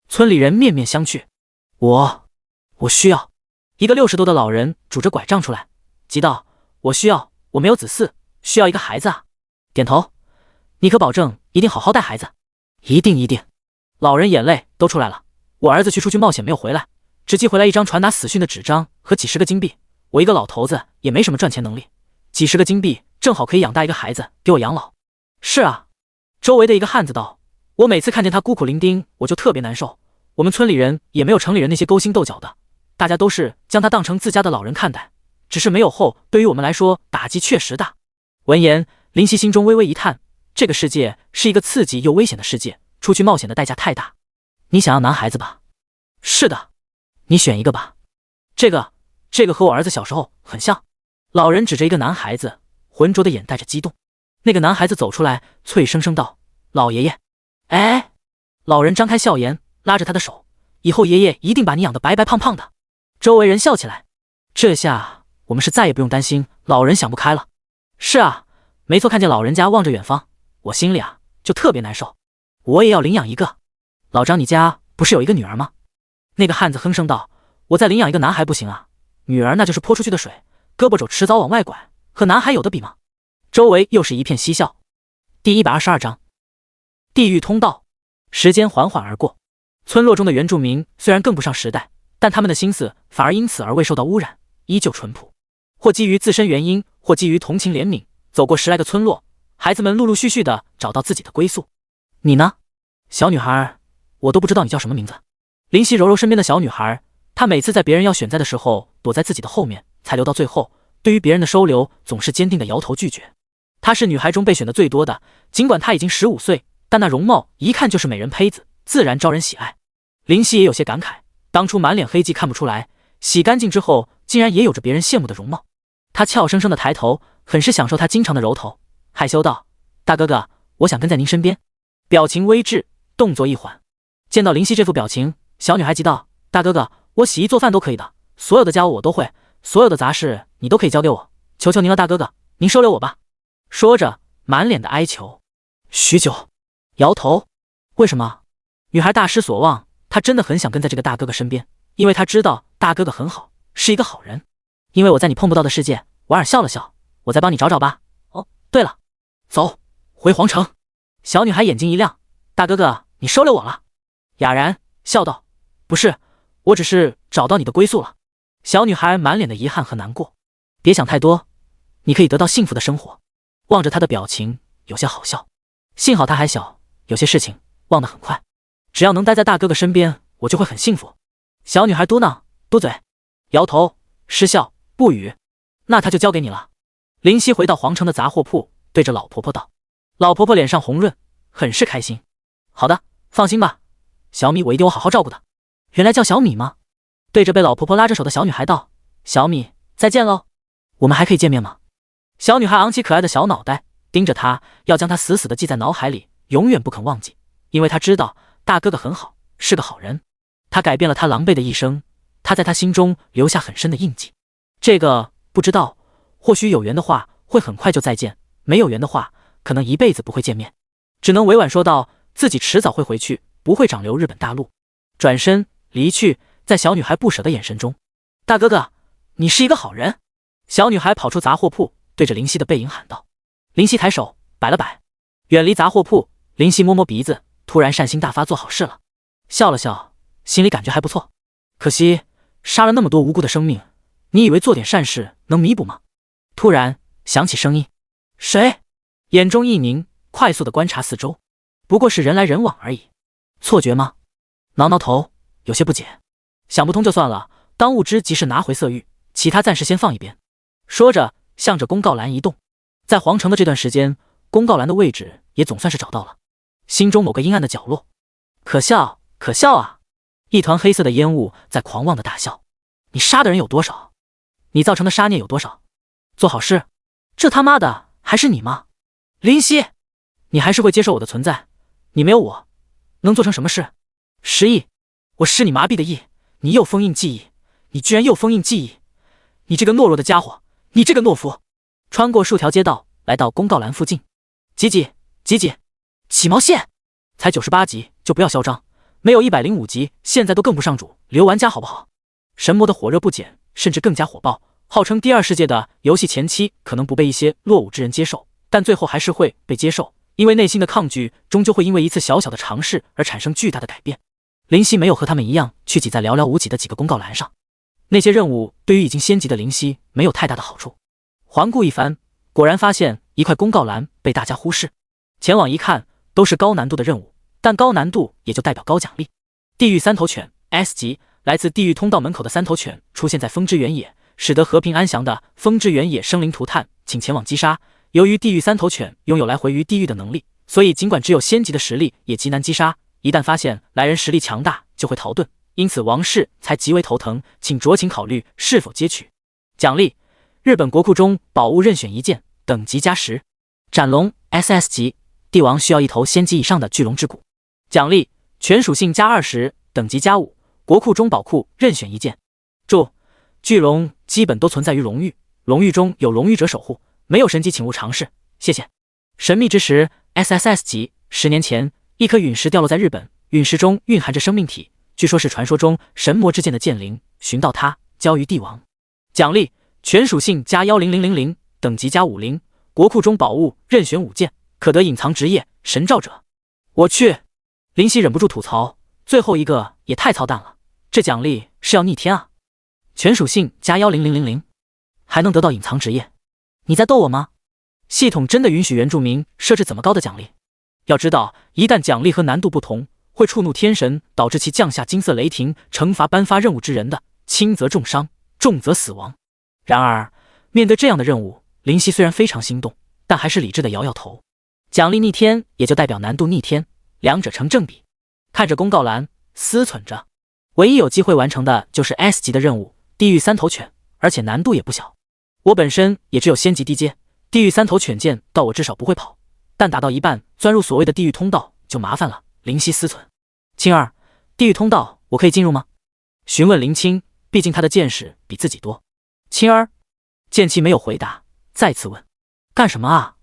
A: 村里人面面相觑。“我需要。”一个60多的老人拄着拐杖出来，急道：“我需要，我没有子嗣，需要一个孩子啊。点头。你可保证一定好好带孩子？一定一定。老人眼泪都出来了。我儿子出去冒险没有回来，只寄回来一张传达死讯的纸张和几十个金币。我一个老头子也没什么赚钱能力，几十个金币正好可以养大一个孩子给我养老。是啊，周围的一个汉子道，我每次看见他孤苦伶仃我就特别难受。我们村里人也没有城里人那些勾心斗角的，大家都是将他当成自家的老人看待，只是没有后对于我们来说打击确实大。闻言，林夕心中微微一叹，这个世界是一个刺激又危险的世界，出去冒险的代价太大。你想要男孩子吧？是的。你选一个吧。这个和我儿子小时候很像。老人指着一个男孩子，浑浊的眼带着激动。那个男孩子走出来，脆声声道：老爷爷。哎，老人张开笑颜，拉着他的手，以后爷爷一定把你养得白白胖胖的。周围人笑起来。这下我们是再也不用担心老人想不开了。是啊，没错，看见老人家望着远方，我心里啊就特别难受。我也要领养一个。老张，你家不是有一个女儿吗？那个汉子哼声道：我再领养一个男孩不行啊，女儿那就是泼出去的水，胳膊肘迟早往外拐，和男孩有的比吗？周围又是一片嬉笑。第122章地狱通道。时间缓缓而过，村落中的原住民虽然跟不上时代，但他们的心思反而因此而未受到污染，依旧淳朴。或基于自身原因，或基于同情怜悯，走过10来个村落，孩子们陆陆续续地找到自己的归宿。你呢？小女孩，我都不知道你叫什么名字。林夕揉揉身边的小女孩，她每次在别人要选在的时候，躲在自己的后面，才留到最后。对于别人的收留，总是坚定地摇头拒绝。她是女孩中被选的最多的，尽管她已经15岁，但那容貌一看就是美人胚子，自然招人喜爱。林夕也有些感慨，当初满脸黑迹看不出来，洗干净之后，竟然也有着别人羡慕的容貌。她俏生生地抬头，很是享受他经常的揉头，害羞道：大哥哥，我想跟在您身边。表情微滞，动作一缓。见到林夕这副表情，小女孩急道：大哥哥，我洗衣做饭都可以的，所有的家务我都会，所有的杂事你都可以交给我，求求您了，大哥哥，您收留我吧。说着满脸的哀求。许久，摇头。为什么？女孩大失所望，她真的很想跟在这个大哥哥身边，因为她知道大哥哥很好，是一个好人。因为我在你碰不到的世界。瓦尔笑了笑，我再帮你找找吧。哦，对了，走，回皇城。小女孩眼睛一亮，大哥哥，你收留我了？哑然笑道：不是，我只是找到你的归宿了。小女孩满脸的遗憾和难过。别想太多，你可以得到幸福的生活。望着她的表情有些好笑。幸好她还小，有些事情忘得很快。只要能待在大哥哥身边，我就会很幸福。小女孩嘟囔，嘟嘴，摇头，失笑，不语。那他就交给你了。林夕回到皇城的杂货铺，对着老婆婆道。老婆婆脸上红润，很是开心。好的，放心吧，小米我一定会好好照顾的。原来叫小米吗？对着被老婆婆拉着手的小女孩道。小米，再见喽，我们还可以见面吗？小女孩昂起可爱的小脑袋，盯着她，要将她死死地记在脑海里，永远不肯忘记，因为她知道大哥哥很好，是个好人。他改变了她狼狈的一生，他在她心中留下很深的印记。这个不知道，或许有缘的话会很快就再见，没有缘的话可能一辈子不会见面。只能委婉说道自己迟早会回去，不会长留日本大陆。转身离去，在小女孩不舍的眼神中，大哥哥，你是一个好人。小女孩跑出杂货铺，对着林夕的背影喊道。林夕抬手摆了摆，远离杂货铺。林夕摸摸鼻子，突然善心大发，做好事了，笑了笑，心里感觉还不错。可惜杀了那么多无辜的生命，你以为做点善事能弥补吗？突然响起声音，谁？眼中一凝，快速的观察四周，不过是人来人往而已。错觉吗？挠挠头，有些不解。想不通就算了，当务之急是拿回色玉，其他暂时先放一边。说着向着公告栏移动。在皇城的这段时间，公告栏的位置也总算是找到了。心中某个阴暗的角落，可笑可笑啊！一团黑色的烟雾在狂妄的大笑。你杀的人有多少？你造成的杀孽有多少？做好事，这他妈的还是你吗？林夕，你还是会接受我的存在？你没有我，能做成什么事？10亿，我是你麻痹的亿，你又封印记忆，你居然又封印记忆，你这个懦弱的家伙，你这个懦夫！穿过数条街道，来到公告栏附近。几起毛线？才98级就不要嚣张，没有105级，现在都更不上主，留玩家好不好？神魔的火热不减，甚至更加火爆，号称第2世界的游戏前期可能不被一些落伍之人接受，但最后还是会被接受，因为内心的抗拒终究会因为一次小小的尝试而产生巨大的改变。林夕没有和他们一样去挤在寥寥无几的几个公告栏上，那些任务对于已经仙级的林夕没有太大的好处。环顾一番，果然发现一块公告栏被大家忽视。前往一看，都是高难度的任务，但高难度也就代表高奖励。地狱三头犬 S 级，来自地狱通道门口的三头犬出现在风之原野，使得和平安详的风之原野生灵涂炭，请前往击杀。由于地狱三头犬拥有来回于地狱的能力，所以尽管只有仙级的实力，也极难击杀。一旦发现来人实力强大，就会逃遁，因此王室才极为头疼，请酌情考虑是否接取。奖励：日本国库中宝物任选一件，等级加10。斩龙 SS 级，帝王需要一头仙级以上的巨龙之骨。奖励：全属性加20，等级加5，国库中宝库任选一件。注：巨龙基本都存在于龙域，龙域中有龙域者守护，没有神级请勿尝试，谢谢。神秘之石 SSS 级，10年前一颗陨石掉落在日本，陨石中蕴含着生命体，据说是传说中神魔之剑的剑灵，寻到它交于帝王。奖励：全属性加10000，等级加50，国库中宝物任选5件，可得隐藏职业神召者。我去，林夕忍不住吐槽，最后一个也太操蛋了，这奖励是要逆天啊！全属性加10000，还能得到隐藏职业，你在逗我吗？系统真的允许原住民设置怎么高的奖励？要知道，一旦奖励和难度不同，会触怒天神，导致其降下金色雷霆，惩罚颁发任务之人的，轻则重伤，重则死亡。然而，面对这样的任务，林夕虽然非常心动，但还是理智的摇摇头。奖励逆天也就代表难度逆天，两者成正比。看着公告栏，思忖着，唯一有机会完成的就是 S 级的任务——地狱三头犬，而且难度也不小。我本身也只有仙级低阶，地狱三头犬剑到我至少不会跑，但打到一半钻入所谓的地狱通道就麻烦了。林夕思忖，青儿，地狱通道我可以进入吗？询问林青，毕竟他的见识比自己多。青儿见其没有回答，再次问，干什么啊？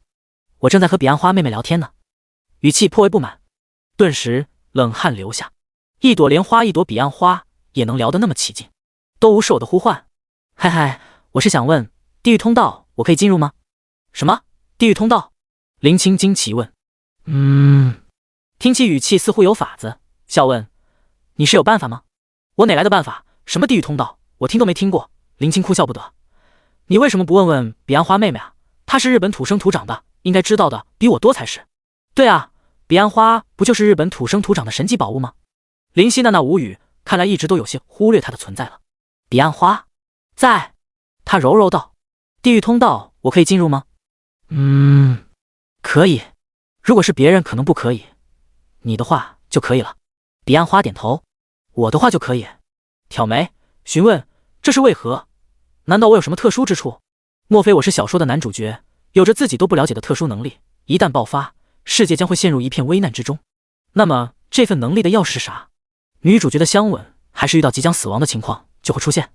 A: 我正在和彼岸花妹妹聊天呢，语气颇为不满。顿时冷汗流下，一朵莲花一朵彼岸花也能聊得那么起劲，都无视我的呼唤。嗨嗨，我是想问，地狱通道我可以进入吗？什么？地狱通道？林青惊奇问。听其语气似乎有法子，笑问，你是有办法吗？我哪来的办法？什么地狱通道？我听都没听过。林青哭笑不得。你为什么不问问彼岸花妹妹啊？她是日本土生土长的，应该知道的比我多才是。对啊，彼岸花不就是日本土生土长的神级宝物吗？林夕那无语，看来一直都有些忽略她的存在了。彼岸花在，她柔柔道，地狱通道我可以进入吗？可以，如果是别人可能不可以，你的话就可以了。彼岸花点头，我的话就可以。挑眉询问，这是为何？难道我有什么特殊之处？莫非我是小说的男主角，有着自己都不了解的特殊能力，一旦爆发，世界将会陷入一片危难之中？那么这份能力的钥匙是啥？女主角的香吻，还是遇到即将死亡的情况就会出现？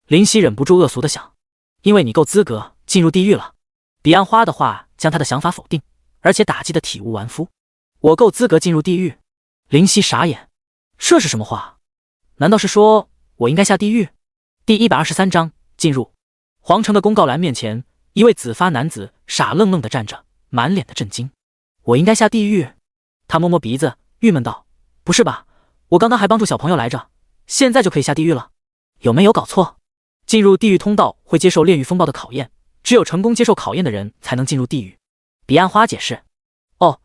A: 林夕忍不住恶俗的想，因为你够资格进入地狱了。彼岸花的话将他的想法否定，而且打击的体无完肤。我够资格进入地狱？林夕傻眼，这是什么话？难道是说我应该下地狱？第123章进入。皇城的公告栏面前，一位紫发男子傻愣愣地站着，满脸的震惊。我应该下地狱？他摸摸鼻子，郁闷道，不是吧，我刚刚还帮助小朋友来着，现在就可以下地狱了？有没有搞错？进入地狱通道会接受炼狱风暴的考验，只有成功接受考验的人才能进入地狱。彼岸花解释。哦，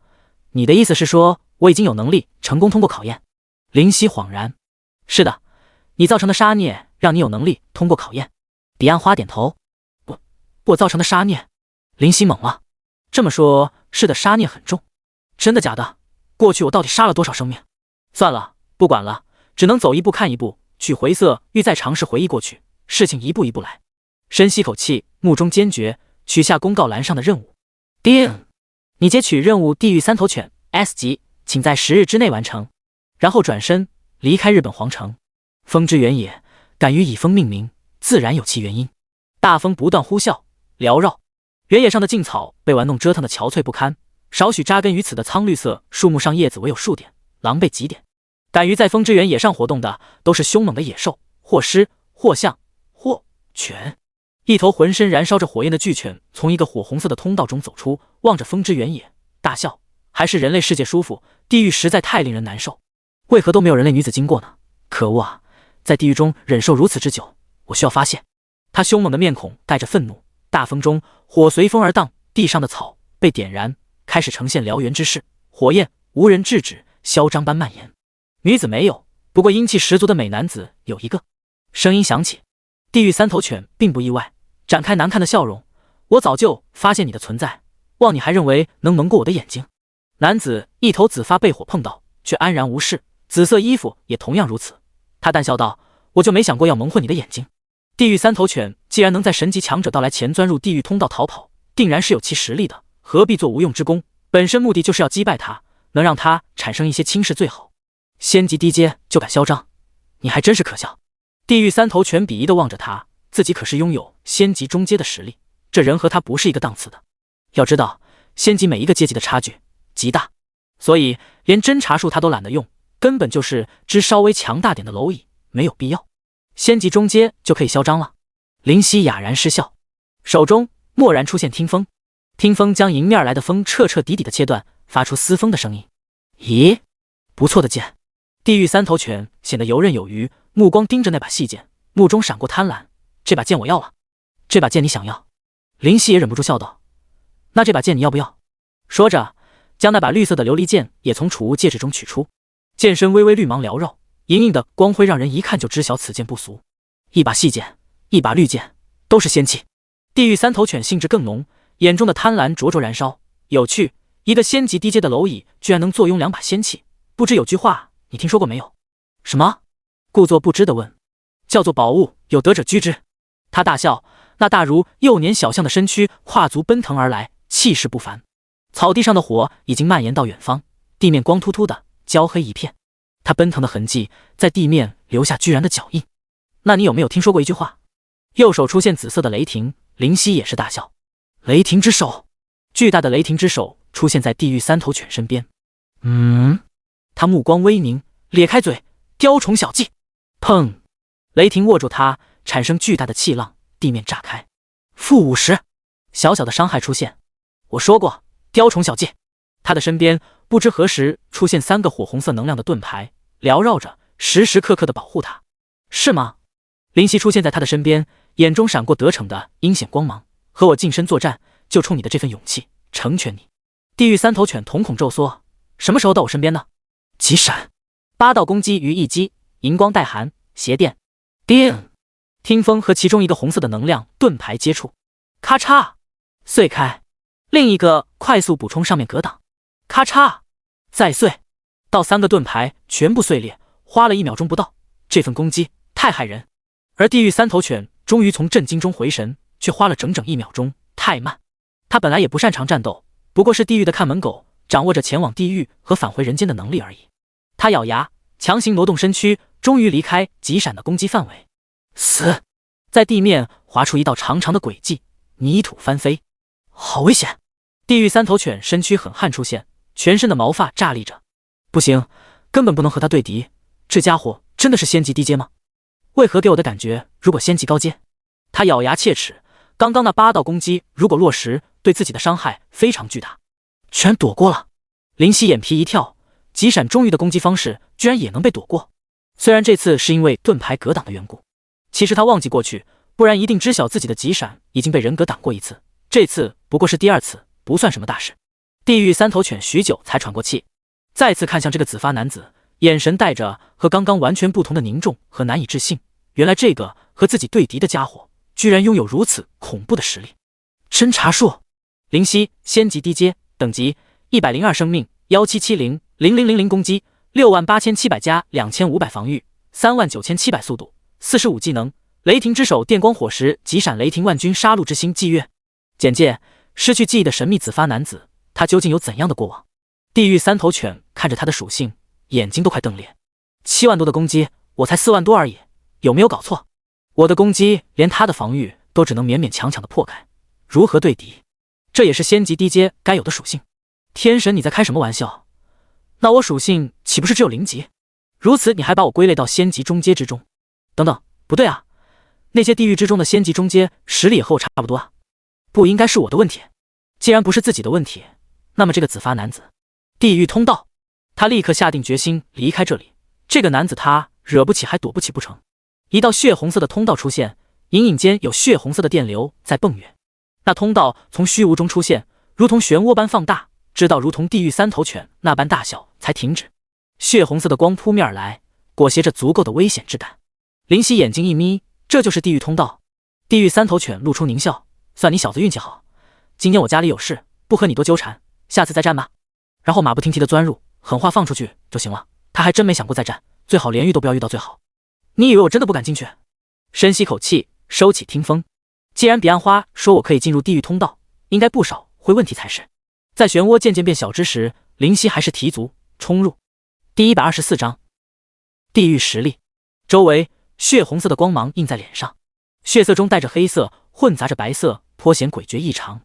A: 你的意思是说我已经有能力成功通过考验？林夕恍然。是的，你造成的杀孽让你有能力通过考验。彼岸花点头。我造成的杀孽？林夕懵了。这么说，是的，杀孽很重。真的假的？过去我到底杀了多少生命？算了，不管了，只能走一步看一步，取回色欲再尝试回忆过去，事情一步一步来。深吸口气，目中坚决，取下公告栏上的任务。叮，你接取任务地狱三头犬 S 级，请在10日之内完成。然后转身离开日本皇城。风之原野，敢于以风命名，自然有其原因。大风不断呼啸缭绕，原野上的劲草被玩弄折腾的憔悴不堪，少许扎根于此的苍绿色树木上叶子唯有数点，狼狈极点。敢于在风之原野上活动的，都是凶猛的野兽，或狮，或象，或犬。一头浑身燃烧着火焰的巨犬从一个火红色的通道中走出，望着风之原野，大笑。还是人类世界舒服，地狱实在太令人难受。为何都没有人类女子经过呢？可恶啊！在地狱中忍受如此之久，我需要发泄。他凶猛的面孔带着愤怒，大风中火随风而荡，地上的草被点燃，开始呈现燎原之势，火焰无人制止，嚣张般蔓延。女子没有，不过阴气十足的美男子有一个。声音响起，地狱三头犬并不意外，展开难看的笑容。我早就发现你的存在，望你还认为能蒙过我的眼睛？男子一头紫发被火碰到，却安然无事，紫色衣服也同样如此。他淡笑道：我就没想过要蒙混你的眼睛。地狱三头犬既然能在神级强者到来前钻入地狱通道逃跑，定然是有其实力的，何必做无用之功？本身目的就是要击败他，能让他产生一些轻视最好。仙级低阶就敢嚣张，你还真是可笑。地狱三头犬鄙夷地望着他，自己可是拥有仙级中阶的实力，这人和他不是一个档次的。要知道，仙级每一个阶级的差距极大，所以连侦查术他都懒得用，根本就是只稍微强大点的蝼蚁，没有必要。仙级中阶就可以嚣张了。林夕哑然失笑，手中蓦然出现听风，听风将迎面而来的风彻彻底底的切断，发出嘶风的声音。咦，不错的剑。地狱三头犬显得游刃有余，目光盯着那把细剑，目中闪过贪婪。这把剑我要了。这把剑你想要？林夕也忍不住笑道。那这把剑你要不要？说着，将那把绿色的琉璃剑也从储物戒指中取出。剑身微微绿芒缭绕，莹莹的光辉让人一看就知晓此剑不俗。一把细剑，一把绿剑，都是仙气。地狱三头犬兴致更浓，眼中的贪婪灼灼燃烧。有趣，一个仙级低阶的蝼蚁居然能坐拥两把仙器。不知有句话你听说过没有？什么？故作不知的问。叫做宝物有得者居之。他大笑，那大如幼年小象的身躯跨足奔腾而来，气势不凡。草地上的火已经蔓延到远方，地面光秃秃的，焦黑一片。他奔腾的痕迹在地面留下居然的脚印。那你有没有听说过一句话？右手出现紫色的雷霆，林夕也是大笑。雷霆之手。巨大的雷霆之手出现在地狱三头犬身边。他目光微凝，咧开嘴，雕虫小技。砰！雷霆握住他，产生巨大的气浪，地面炸开。-50，小小的伤害出现。我说过，雕虫小技。他的身边不知何时出现3个火红色能量的盾牌，缭绕着，时时刻刻的保护他。是吗？林夕出现在他的身边，眼中闪过得逞的阴险光芒。和我近身作战，就冲你的这份勇气，成全你。地狱三头犬瞳孔骤缩，什么时候到我身边呢？急闪，8道攻击于一击，银光带寒，邪电。叮！听风和其中一个红色的能量盾牌接触，咔嚓碎开。另一个快速补充上面格挡，咔嚓再碎，到3个盾牌全部碎裂，花了1秒钟不到。这份攻击太害人。而地狱三头犬终于从震惊中回神，却花了整整1秒钟，太慢。他本来也不擅长战斗，不过是地狱的看门狗，掌握着前往地狱和返回人间的能力而已。他咬牙，强行挪动身躯，终于离开急闪的攻击范围。死！在地面划出一道长长的轨迹，泥土翻飞，好危险！地狱三头犬身躯狠汗出现，全身的毛发炸立着。不行，根本不能和他对敌。这家伙真的是仙级低阶吗？为何给我的感觉如果仙级高阶？他咬牙切齿，刚刚那8道攻击如果落实，对自己的伤害非常巨大。居然躲过了！林夕眼皮一跳，极闪终于的攻击方式居然也能被躲过。虽然这次是因为盾牌格挡的缘故，其实他忘记过去，不然一定知晓自己的极闪已经被人格挡过一次，这次不过是第2次，不算什么大事。地狱三头犬许久才喘过气，再次看向这个紫发男子，眼神带着和刚刚完全不同的凝重和难以置信。原来这个和自己对敌的家伙居然拥有如此恐怖的实力。侦查术，灵犀仙级低阶，等级102生命，17700000攻击，68700加2500防御，39700速度，45技能，雷霆之手电光火石急闪雷霆万钧杀戮之心祭月。简介：失去记忆的神秘紫发男子，他究竟有怎样的过往？地狱三头犬看着他的属性，眼睛都快瞪裂。7万多的攻击，我才4万多而已，有没有搞错？我的攻击连他的防御都只能勉勉强强的破开，如何对敌？这也是仙级低阶该有的属性。天神，你在开什么玩笑？那我属性岂不是只有0级？如此你还把我归类到仙级中阶之中？等等，不对啊，那些地狱之中的仙级中阶实力也和我差不多啊，不应该是我的问题。既然不是自己的问题，那么这个紫发男子，地狱通道。他立刻下定决心离开这里。这个男子他惹不起还躲不起不成？一道血红色的通道出现，隐隐间有血红色的电流在蹦跃。那通道从虚无中出现，如同漩涡般放大，直到如同地狱三头犬那般大小才停止。血红色的光扑面而来，裹挟着足够的危险之感。林夕眼睛一眯，这就是地狱通道。地狱三头犬露出狞笑，算你小子运气好，今天我家里有事，不和你多纠缠，下次再战吧。然后马不停蹄地钻入，狠话放出去就行了。他还真没想过再战，最好连遇都不要遇到最好。你以为我真的不敢进去？深吸口气，收起听风。既然彼岸花说我可以进入地狱通道，应该不少会问题才是。在漩涡渐渐变小之时，林夕还是提足冲入。第124章地狱实力。周围血红色的光芒映在脸上，血色中带着黑色，混杂着白色，颇显诡谲异常。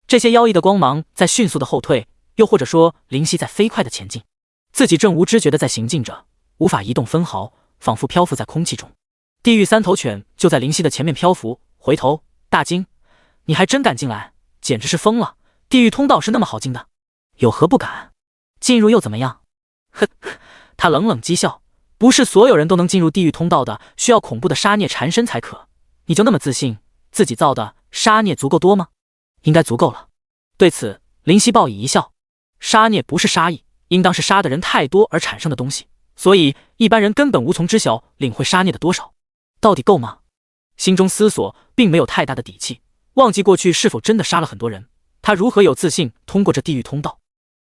A: 这些妖异的光芒在迅速的后退，又或者说林夕在飞快的前进，自己正无知觉的在行进着，无法移动分毫，仿佛漂浮在空气中。地狱三头犬就在林夕的前面漂浮，回头大惊：你还真敢进来，简直是疯了！地狱通道是那么好进的，有何不敢？进入又怎么样？呵，他冷冷讥笑，不是所有人都能进入地狱通道的，需要恐怖的杀孽缠身才可。你就那么自信，自己造的杀孽足够多吗？应该足够了。对此，林夕报以一笑，杀孽不是杀意，应当是杀的人太多而产生的东西，所以一般人根本无从知晓领会杀孽的多少，到底够吗？心中思索，并没有太大的底气，忘记过去是否真的杀了很多人，他如何有自信通过这地狱通道？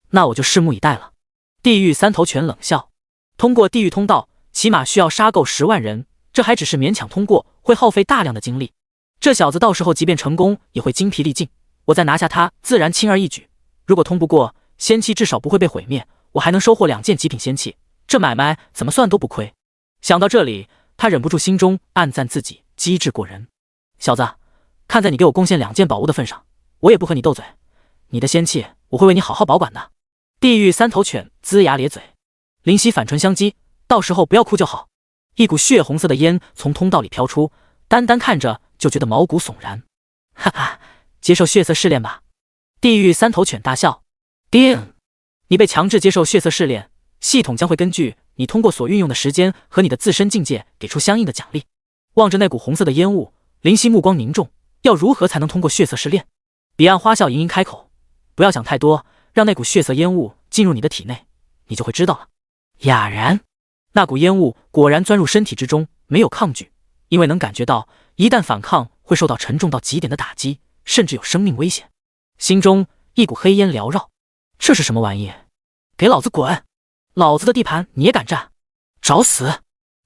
A: 那我就拭目以待了。地狱三头犬冷笑，通过地狱通道起码需要杀够10万人，这还只是勉强通过，会耗费大量的精力。这小子到时候即便成功也会精疲力尽，我再拿下他自然轻而易举。如果通不过，仙器至少不会被毁灭，我还能收获2件极品仙器，这买卖怎么算都不亏。想到这里，他忍不住心中暗赞自己机智过人。小子，看在你给我贡献2件宝物的份上，我也不和你斗嘴，你的仙器我会为你好好保管的。地狱三头犬龇牙咧嘴，林夕反唇相讥，到时候不要哭就好。一股血红色的烟从通道里飘出，单单看着就觉得毛骨悚然。哈哈，接受血色试炼吧。地狱三头犬大笑，叮，你被强制接受血色试炼，系统将会根据你通过所运用的时间和你的自身境界给出相应的奖励。望着那股红色的烟雾，林夕目光凝重，要如何才能通过血色试炼？彼岸花笑盈盈开口，不要想太多，让那股血色烟雾进入你的体内，你就会知道了。哑然，那股烟雾果然钻入身体之中，没有抗拒，因为能感觉到一旦反抗会受到沉重到极点的打击，甚至有生命危险。心中一股黑烟缭绕，这是什么玩意？给老子滚！老子的地盘你也敢占？找死！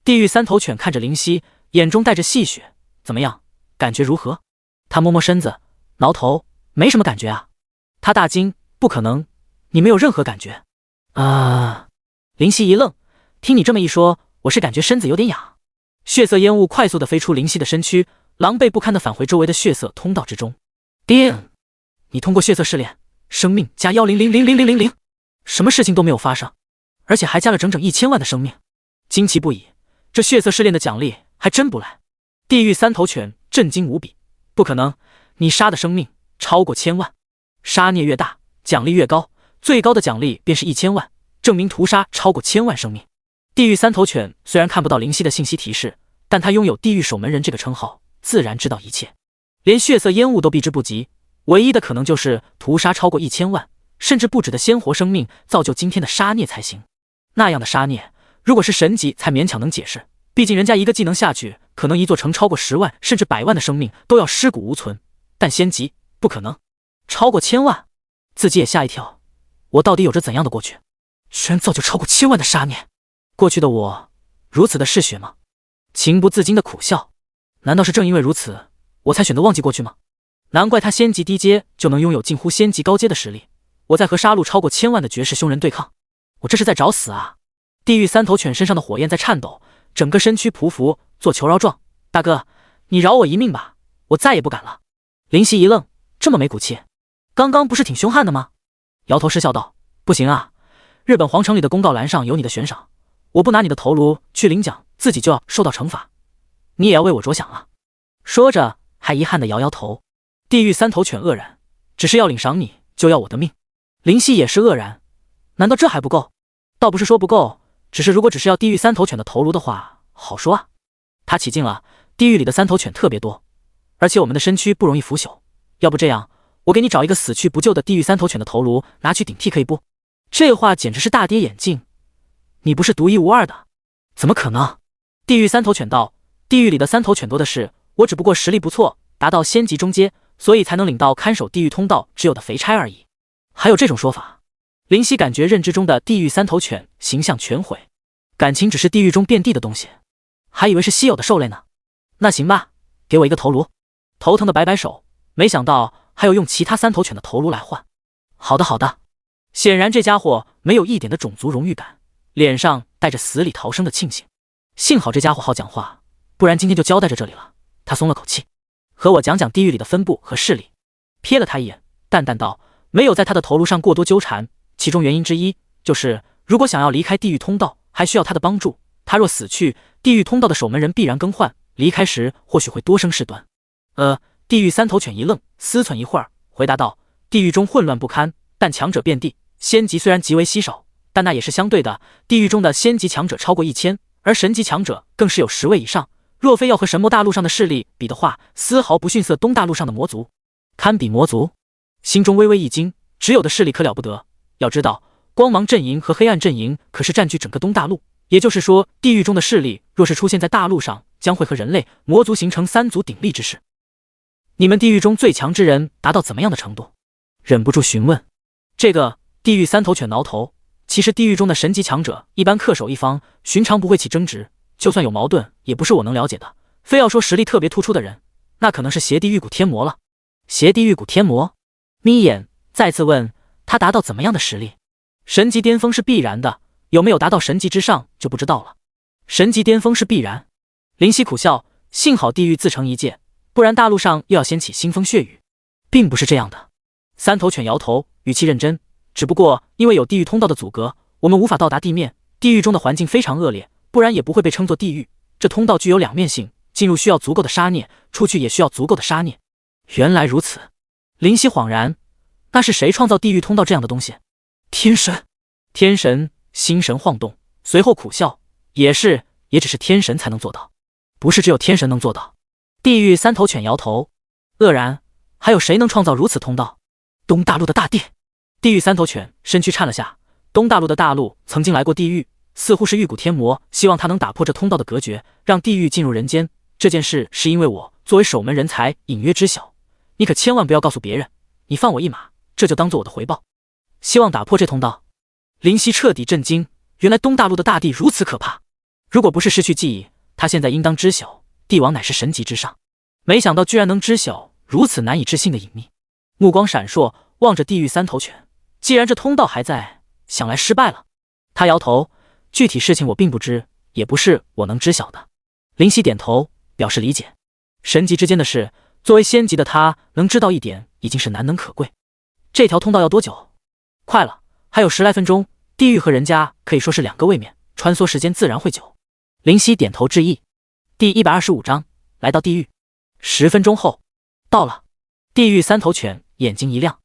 A: 地狱三头犬看着林夕，眼中带着戏谑，怎么样，感觉如何？他摸摸身子，挠头，没什么感觉啊。他大惊，不可能，你没有任何感觉啊？林夕一愣，听你这么一说，我是感觉身子有点痒。血色烟雾快速地飞出林夕的身躯，狼狈不堪地返回周围的血色通道之中。叮！你通过血色试炼，生命加100000000，什么事情都没有发生，而且还加了整整1000万的生命，惊奇不已。这血色试炼的奖励还真不赖。地狱三头犬震惊无比，不可能，你杀的生命超过1000万，杀孽越大，奖励越高，最高的奖励便是1000万，证明屠杀超过1000万生命。地狱三头犬虽然看不到灵犀的信息提示，但他拥有地狱守门人这个称号，自然知道一切，连血色烟雾都避之不及。唯一的可能就是屠杀超过1000万甚至不止的鲜活生命，造就今天的杀孽才行。那样的杀孽，如果是神级才勉强能解释，毕竟人家一个技能下去，可能一座城超过10万甚至100万的生命都要尸骨无存，但仙级不可能，超过1000万，自己也吓一跳。我到底有着怎样的过去，居然造就超过1000万的杀孽？过去的我如此的嗜血吗？情不自禁的苦笑，难道是正因为如此，我才选择忘记过去吗？难怪他仙级低阶就能拥有近乎仙级高阶的实力，我在和杀戮超过1000万的绝世凶人对抗，我这是在找死啊！地狱三头犬身上的火焰在颤抖，整个身躯匍匐做求饶状，大哥，你饶我一命吧，我再也不敢了。林夕一愣，这么没骨气，刚刚不是挺凶悍的吗？摇头失笑道，不行啊，日本皇城里的公告栏上有你的悬赏，我不拿你的头颅去领奖，自己就要受到惩罚，你也要为我着想啊。说着还遗憾地摇摇头。地狱三头犬愕然，只是要领赏你，就要我的命。林夕也是愕然，难道这还不够？倒不是说不够，只是如果只是要地狱三头犬的头颅的话，好说啊。他起劲了，地狱里的三头犬特别多，而且我们的身躯不容易腐朽，要不这样，我给你找一个死去不救的地狱三头犬的头颅拿去顶替可以不？这话简直是大跌眼镜，你不是独一无二的？怎么可能？地狱三头犬道，地狱里的三头犬多的是，我只不过实力不错，达到仙级中阶，所以才能领到看守地狱通道只有的肥差而已。还有这种说法？林夕感觉认知中的地狱三头犬形象全毁，感情只是地狱中遍地的东西，还以为是稀有的兽类呢。那行吧，给我一个头颅。头疼的摆摆手，没想到还有用其他三头犬的头颅来换。好的好的。显然这家伙没有一点的种族荣誉感，脸上带着死里逃生的庆幸。幸好这家伙好讲话，不然今天就交代在这里了。他松了口气，和我讲讲地狱里的分布和势力。瞥了他一眼，淡淡道，没有在他的头颅上过多纠缠，其中原因之一就是如果想要离开地狱通道，还需要他的帮助。他若死去，地狱通道的守门人必然更换，离开时或许会多生事端。地狱三头犬一愣，思忖一会儿，回答道，地狱中混乱不堪，但强者遍地，仙级虽然极为稀少，但那也是相对的，地狱中的仙级强者超过1000，而神级强者更是有10位以上。若非要和神魔大陆上的势力比的话，丝毫不逊色东大陆上的魔族。堪比魔族？心中微微一惊，只有的势力可了不得。要知道，光芒阵营和黑暗阵营可是占据整个东大陆，也就是说，地狱中的势力若是出现在大陆上，将会和人类、魔族形成三足鼎立之势。你们地狱中最强之人达到怎么样的程度？忍不住询问。这个地狱三头犬挠头，其实地狱中的神级强者一般恪守一方，寻常不会起争执，就算有矛盾，也不是我能了解的。非要说实力特别突出的人，那可能是邪地狱谷天魔了。邪地狱谷天魔？眯眼再次问他达到怎么样的实力？神级巅峰是必然的，有没有达到神级之上就不知道了。神级巅峰是必然。林夕苦笑，幸好地狱自成一界，不然大陆上又要掀起腥风血雨。并不是这样的。三头犬摇头，语气认真，只不过因为有地狱通道的阻隔，我们无法到达地面，地狱中的环境非常恶劣，不然也不会被称作地狱。这通道具有两面性，进入需要足够的杀孽，出去也需要足够的杀孽。原来如此。林夕恍然，那是谁创造地狱通道这样的东西？天神。天神。心神晃动，随后苦笑，也是，也只是天神才能做到，不是只有天神能做到。地狱三头犬摇头，愕然，还有谁能创造如此通道？东大陆的大帝。地狱三头犬身躯颤了下，东大陆的大陆曾经来过地狱，似乎是玉骨天魔希望他能打破这通道的隔绝，让地狱进入人间。这件事是因为我作为守门人才隐约知晓，你可千万不要告诉别人，你放我一马，这就当做我的回报。希望打破这通道。林夕彻底震惊，原来东大陆的大帝如此可怕。如果不是失去记忆，他现在应当知晓帝王乃是神级之上，没想到居然能知晓如此难以置信的隐秘。目光闪烁，望着地狱三头犬，既然这通道还在，想来失败了。他摇头，具体事情我并不知，也不是我能知晓的。林夕点头表示理解，神级之间的事，作为仙级的他能知道一点已经是难能可贵。这条通道要多久？快了，还有10来分钟。地狱和人家可以说是两个位面，穿梭时间自然会久。林夕点头致意。第125章，来到地狱。10分钟后，到了。地狱三头犬眼睛一亮，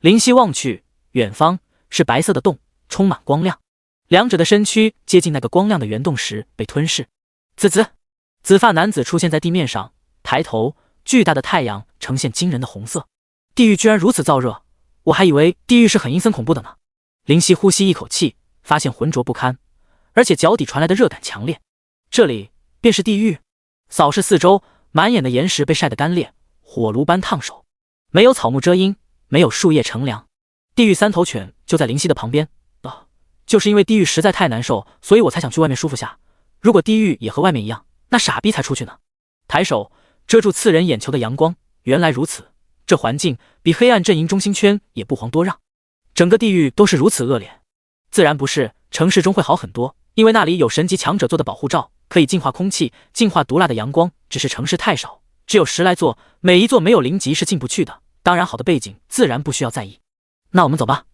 A: 林夕望去，远方是白色的洞，充满光亮。两者的身躯接近那个光亮的圆洞时被吞噬。滋滋，紫发男子出现在地面上，抬头，巨大的太阳呈现惊人的红色。地狱居然如此燥热，我还以为地狱是很阴森恐怖的呢。林夕呼吸一口气，发现浑浊不堪，而且脚底传来的热感强烈。这里便是地狱。扫视四周，满眼的岩石被晒得干裂，火炉般烫手，没有草木遮阴，没有树叶乘凉。地狱三头犬就在林夕的旁边。就是因为地狱实在太难受，所以我才想去外面舒服下。如果地狱也和外面一样，那傻逼才出去呢。抬手遮住刺人眼球的阳光，原来如此，这环境比黑暗阵营中心圈也不遑多让。整个地狱都是如此恶劣？自然不是，城市中会好很多，因为那里有神级强者做的保护罩，可以净化空气，净化毒辣的阳光。只是城市太少，只有10来座，每一座没有灵级是进不去的。当然好的背景自然不需要在意。那我们走吧。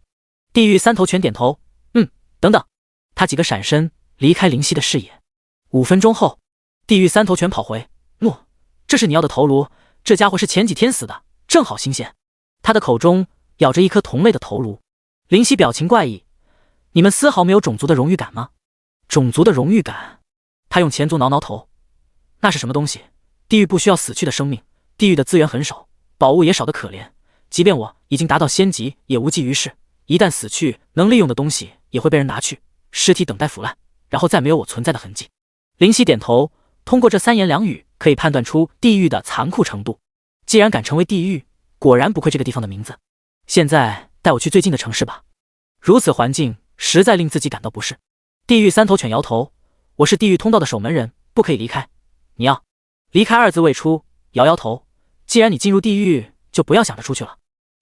A: 地狱三头犬点头，等等。他几个闪身离开林夕的视野。5分钟后，地狱三头犬跑回，诺，这是你要的头颅，这家伙是前几天死的，正好新鲜。他的口中咬着一颗同类的头颅。林夕表情怪异，你们丝毫没有种族的荣誉感吗？种族的荣誉感？他用前足挠挠头，那是什么东西？地狱不需要死去的生命，地狱的资源很少，宝物也少得可怜，即便我已经达到仙级，也无济于事。一旦死去，能利用的东西也会被人拿去，尸体等待腐烂，然后再没有我存在的痕迹。林夕点头，通过这三言两语可以判断出地狱的残酷程度。既然敢成为地狱，果然不愧这个地方的名字。现在带我去最近的城市吧。如此环境实在令自己感到不适。地狱三头犬摇头，我是地狱通道的守门人，不可以离开。你要离开二字未出，摇摇头，既然你进入地狱，就不要想着出去了。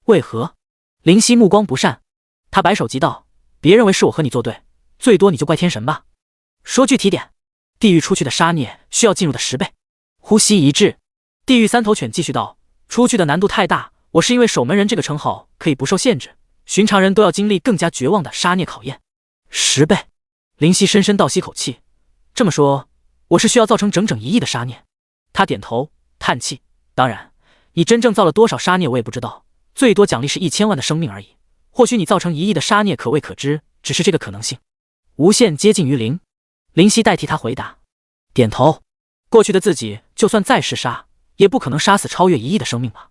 A: 为何？林夕目光不善，他摆手即道，别认为是我和你作对，最多你就怪天神吧。说具体点，地狱出去的杀孽需要进入的10倍。呼吸一滞，地狱三头犬继续道，出去的难度太大，我是因为守门人这个称号可以不受限制，寻常人都要经历更加绝望的杀孽考验。10倍。林夕深深倒吸口气，这么说，我是需要造成整整1亿的杀孽。他点头叹气，当然，你真正造了多少杀孽我也不知道，最多奖励是1000万的生命而已。或许你造成1亿的杀孽可未可知，只是这个可能性无限接近于零。林夕代替他回答，点头。过去的自己就算再嗜杀，也不可能杀死超越1亿的生命吧。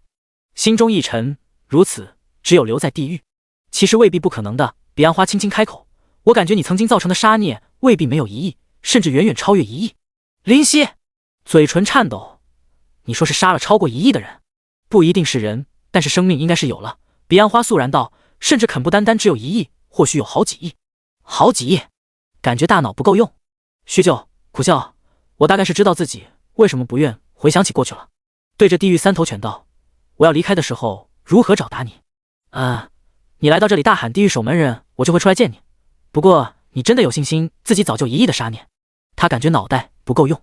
A: 心中一沉，如此，只有留在地狱。其实未必不可能的。彼岸花轻轻开口，我感觉你曾经造成的杀孽未必没有1亿，甚至远远超越1亿。林夕嘴唇颤抖，你说是杀了超过1亿的人？不一定是人，但是生命应该是有了。彼岸花肃然道，甚至肯不单单只有1亿，或许有好几亿。好几亿？感觉大脑不够用。许久，苦笑，我大概是知道自己为什么不愿回想起过去了。对着地狱三头犬道，我要离开的时候如何找打你？你来到这里大喊地狱守门人，我就会出来见你。不过你真的有信心自己早就1亿的杀孽？他感觉脑袋不够用。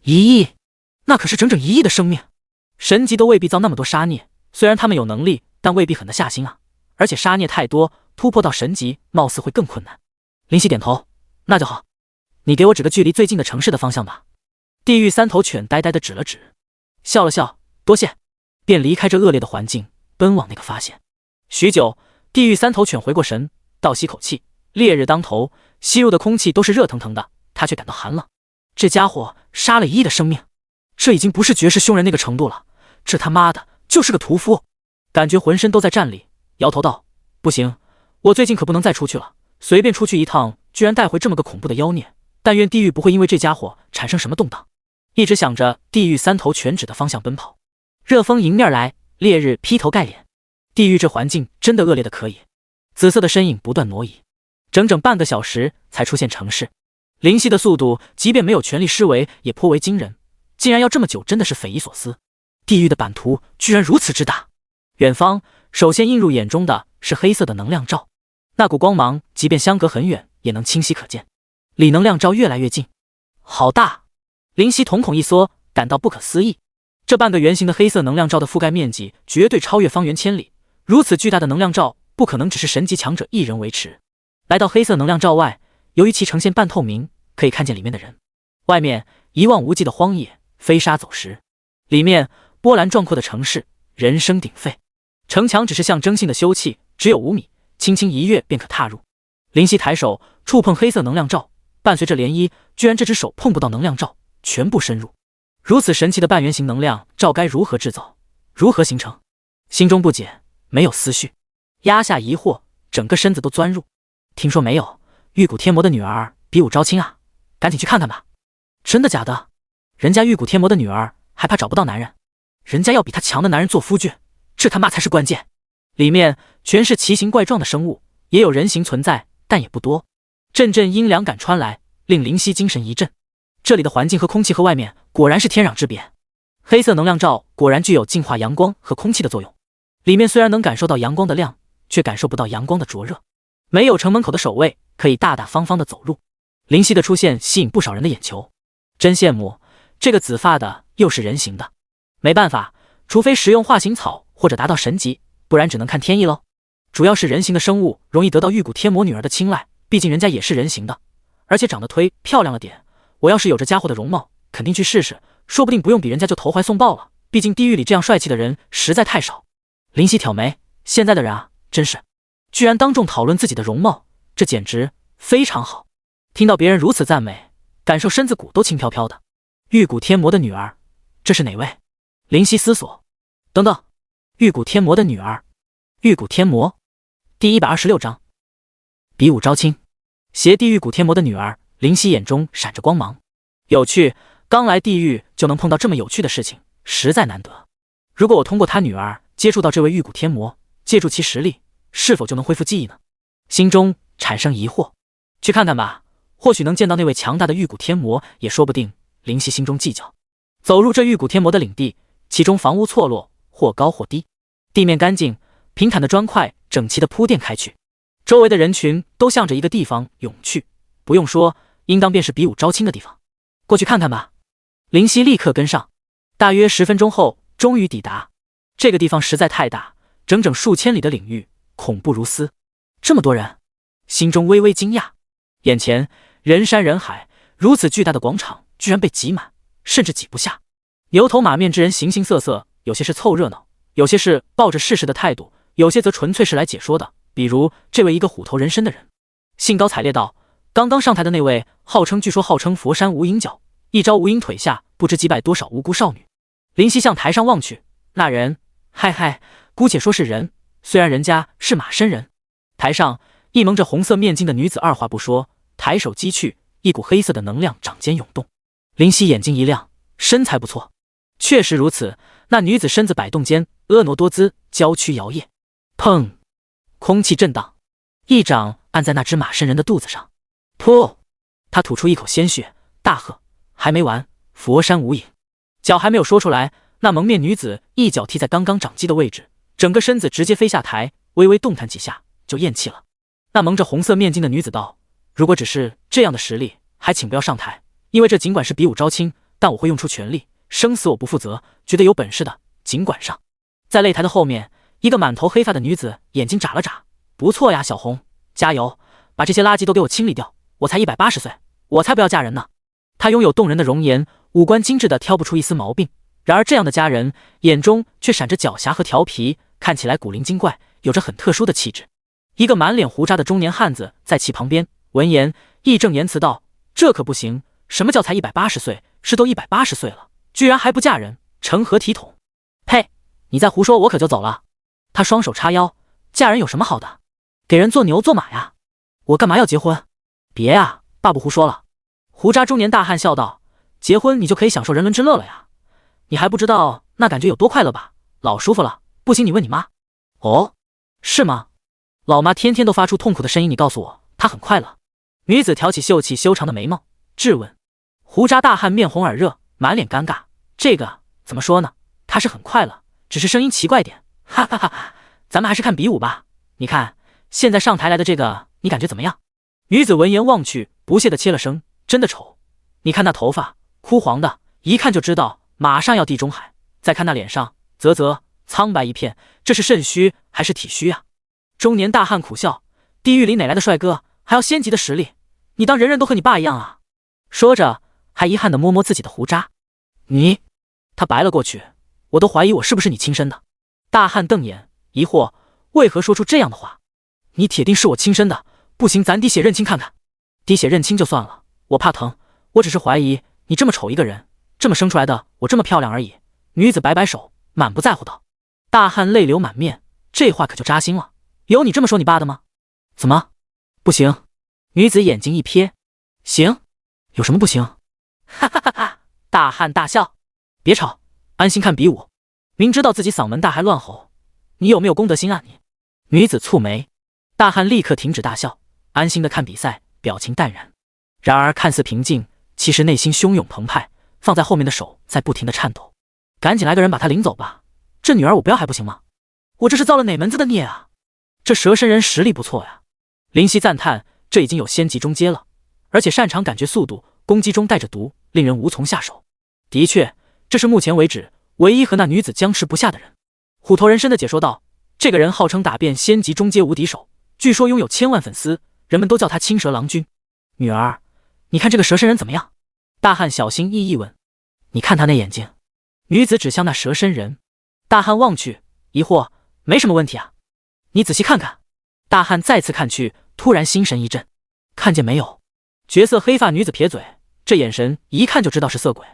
A: 1亿？那可是整整1亿的生命。神级都未必造那么多杀孽，虽然他们有能力，但未必狠得下心啊。而且杀孽太多，突破到神级貌似会更困难。林夕点头，那就好。你给我指个距离最近的城市的方向吧。地狱三头犬呆呆地指了指，笑了笑，多谢，便离开这恶劣的环境，奔往那个发现。许久，地狱三头犬回过神，倒吸口气，烈日当头，吸入的空气都是热腾腾的，他却感到寒冷。这家伙杀了1亿的生命，这已经不是绝世凶人那个程度了，这他妈的就是个屠夫。感觉浑身都在颤栗，摇头道，不行，我最近可不能再出去了，随便出去一趟居然带回这么个恐怖的妖孽，但愿地狱不会因为这家伙产生什么动荡。一直想着地狱三头犬指的方向奔跑。热风迎面来，烈日劈头盖脸，地狱这环境真的恶劣的可以。紫色的身影不断挪移，整整半个小时才出现城市。灵犀的速度即便没有全力施为也颇为惊人，竟然要这么久真的是匪夷所思。地狱的版图居然如此之大。远方首先映入眼中的是黑色的能量罩，那股光芒即便相隔很远也能清晰可见。离能量罩越来越近，好大！灵犀瞳孔一缩，感到不可思议。这半个圆形的黑色能量罩的覆盖面积绝对超越方圆千里，如此巨大的能量罩不可能只是神级强者一人维持。来到黑色能量罩外，由于其呈现半透明，可以看见里面的人。外面一望无际的荒野，飞沙走石；里面波澜壮阔的城市，人声鼎沸。城墙只是象征性的修葺，只有5米，轻轻一跃便可踏入。灵犀抬手触碰黑色能量罩，伴随着涟漪，居然这只手碰不到能量罩，全部深入。如此神奇的半圆形能量罩该如何制造，如何形成？心中不解，没有思绪，压下疑惑，整个身子都钻入。听说没有，玉骨天魔的女儿比武招亲啊，赶紧去看看吧。真的假的？人家玉骨天魔的女儿还怕找不到男人？人家要比他强的男人做夫君，这他妈才是关键。里面全是奇形怪状的生物，也有人形存在，但也不多。阵阵阴凉感穿来，令灵犀精神一振。这里的环境和空气和外面果然是天壤之别。黑色能量罩果然具有净化阳光和空气的作用，里面虽然能感受到阳光的亮，却感受不到阳光的灼热。没有城门口的守卫，可以大大方方的走入。灵犀的出现吸引不少人的眼球，真羡慕，这个紫发的又是人形的。没办法，除非食用化形草或者达到神级，不然只能看天意喽。主要是人形的生物容易得到玉骨天魔女儿的青睐，毕竟人家也是人形的，而且长得忒漂亮了点。我要是有这家伙的容貌，肯定去试试，说不定不用比人家就投怀送抱了，毕竟地狱里这样帅气的人实在太少。林夕挑眉，现在的人啊，真是，居然当众讨论自己的容貌，这简直非常好。听到别人如此赞美，感受身子骨都轻飘飘的。玉骨天魔的女儿，这是哪位？林夕思索。等等，玉骨天魔的女儿，玉骨天魔，第126章，比武招亲。邪地狱骨天魔的女儿，林夕眼中闪着光芒。有趣，刚来地狱就能碰到这么有趣的事情，实在难得。如果我通过他女儿接触到这位玉骨天魔，借助其实力，是否就能恢复记忆呢？心中产生疑惑。去看看吧，或许能见到那位强大的玉骨天魔也说不定。林夕心中计较。走入这玉骨天魔的领地，其中房屋错落，或高或低，地面干净，平坦的砖块整齐地铺垫开去，周围的人群都向着一个地方涌去。不用说，应当便是比武招亲的地方。过去看看吧。林夕立刻跟上。大约10分钟后，终于抵达。这个地方实在太大，整整数千里的领域，恐怖如斯。这么多人，心中微微惊讶。眼前人山人海，如此巨大的广场居然被挤满，甚至挤不下。牛头马面之人形形色色，有些是凑热闹，有些是抱着试试的态度，有些则纯粹是来解说的。比如这位一个虎头人身的人，兴高采烈道：刚刚上台的那位据说号称佛山无影脚，一招无影腿下不知击败多少无辜少女。林夕向台上望去，那人，嗨，姑且说是人，虽然人家是马身人。台上一蒙着红色面巾的女子二话不说，抬手击去，一股黑色的能量掌间涌动。林夕眼睛一亮，身材不错，确实如此。那女子身子摆动间，婀娜多姿，娇躯摇曳。砰！空气震荡，一掌按在那只马身人的肚子上。噗！他吐出一口鲜血，大喝：还没完！佛山无影！脚还没有说出来，那蒙面女子一脚踢在刚刚掌击的位置，整个身子直接飞下台，微微动弹几下就咽气了。那蒙着红色面巾的女子道：如果只是这样的实力，还请不要上台，因为这尽管是比武招亲，但我会用出全力，生死我不负责，觉得有本事的尽管上。在擂台的后面，一个满头黑发的女子眼睛眨了眨：不错呀，小红，加油，把这些垃圾都给我清理掉，我才180岁，我才不要嫁人呢。她拥有动人的容颜，五官精致的挑不出一丝毛病，然而这样的佳人眼中却闪着狡黠和调皮，看起来古灵精怪，有着很特殊的气质。一个满脸胡渣的中年汉子在其旁边闻言义正言辞道：这可不行，什么叫才180岁？是都180岁了，居然还不嫁人，成何体统？呸！你再胡说我可就走了。他双手叉腰，嫁人有什么好的？给人做牛做马呀？我干嘛要结婚？别呀，爸不胡说了。胡渣中年大汉笑道：结婚你就可以享受人伦之乐了呀，你还不知道那感觉有多快乐吧？老舒服了，不行你问你妈。哦，是吗？老妈天天都发出痛苦的声音，你告诉我她很快乐。女子挑起秀气修长的眉毛质问。胡渣大汉面红耳热，满脸尴尬，这个怎么说呢？她是很快乐，只是声音奇怪点，哈哈哈。咱们还是看比武吧，你看现在上台来的这个，你感觉怎么样？女子闻言望去，不屑地切了声：真的丑，你看那头发枯黄的，一看就知道马上要地中海，再看那脸上啧，苍白一片，这是肾虚还是体虚啊？中年大汉苦笑：地狱里哪来的帅哥，还要仙级的实力？你当人人都和你爸一样啊？说着还遗憾地摸摸自己的胡渣。你……他白了过去，我都怀疑我是不是你亲生的。大汉瞪眼疑惑，为何说出这样的话？你铁定是我亲生的，不行咱滴血认亲看看。滴血认亲就算了，我怕疼，我只是怀疑你这么丑一个人，这么生出来的我这么漂亮而已。女子摆摆手，满不在乎道。大汉泪流满面，这话可就扎心了。有你这么说你爸的吗？怎么不行？女子眼睛一瞥，行，有什么不行？哈哈哈哈！大汉大笑，别吵，安心看比武。明知道自己嗓门大还乱吼，你有没有公德心啊你？女子蹙眉，大汉立刻停止大笑，安心的看比赛，表情淡然。然而看似平静，其实内心汹涌澎湃，放在后面的手在不停的颤抖。赶紧来个人把他领走吧，这女儿我不要还不行吗？我这是造了哪门子的孽啊？这蛇身人实力不错呀。林夕赞叹，这已经有仙级中阶了，而且擅长感觉速度，攻击中带着毒，令人无从下手。的确，这是目前为止唯一和那女子僵持不下的人。虎头人身的解说道：这个人号称打遍仙级中阶无敌手，据说拥有1000万粉丝，人们都叫他青蛇郎君。女儿，你看这个蛇身人怎么样？大汉小心翼翼问。你看他那眼睛。女子指向那蛇身人。大汉望去，疑惑，没什么问题啊。你仔细看看。大汉再次看去，突然心神一震，看见没有？绝色黑发女子撇嘴，这眼神一看就知道是色鬼。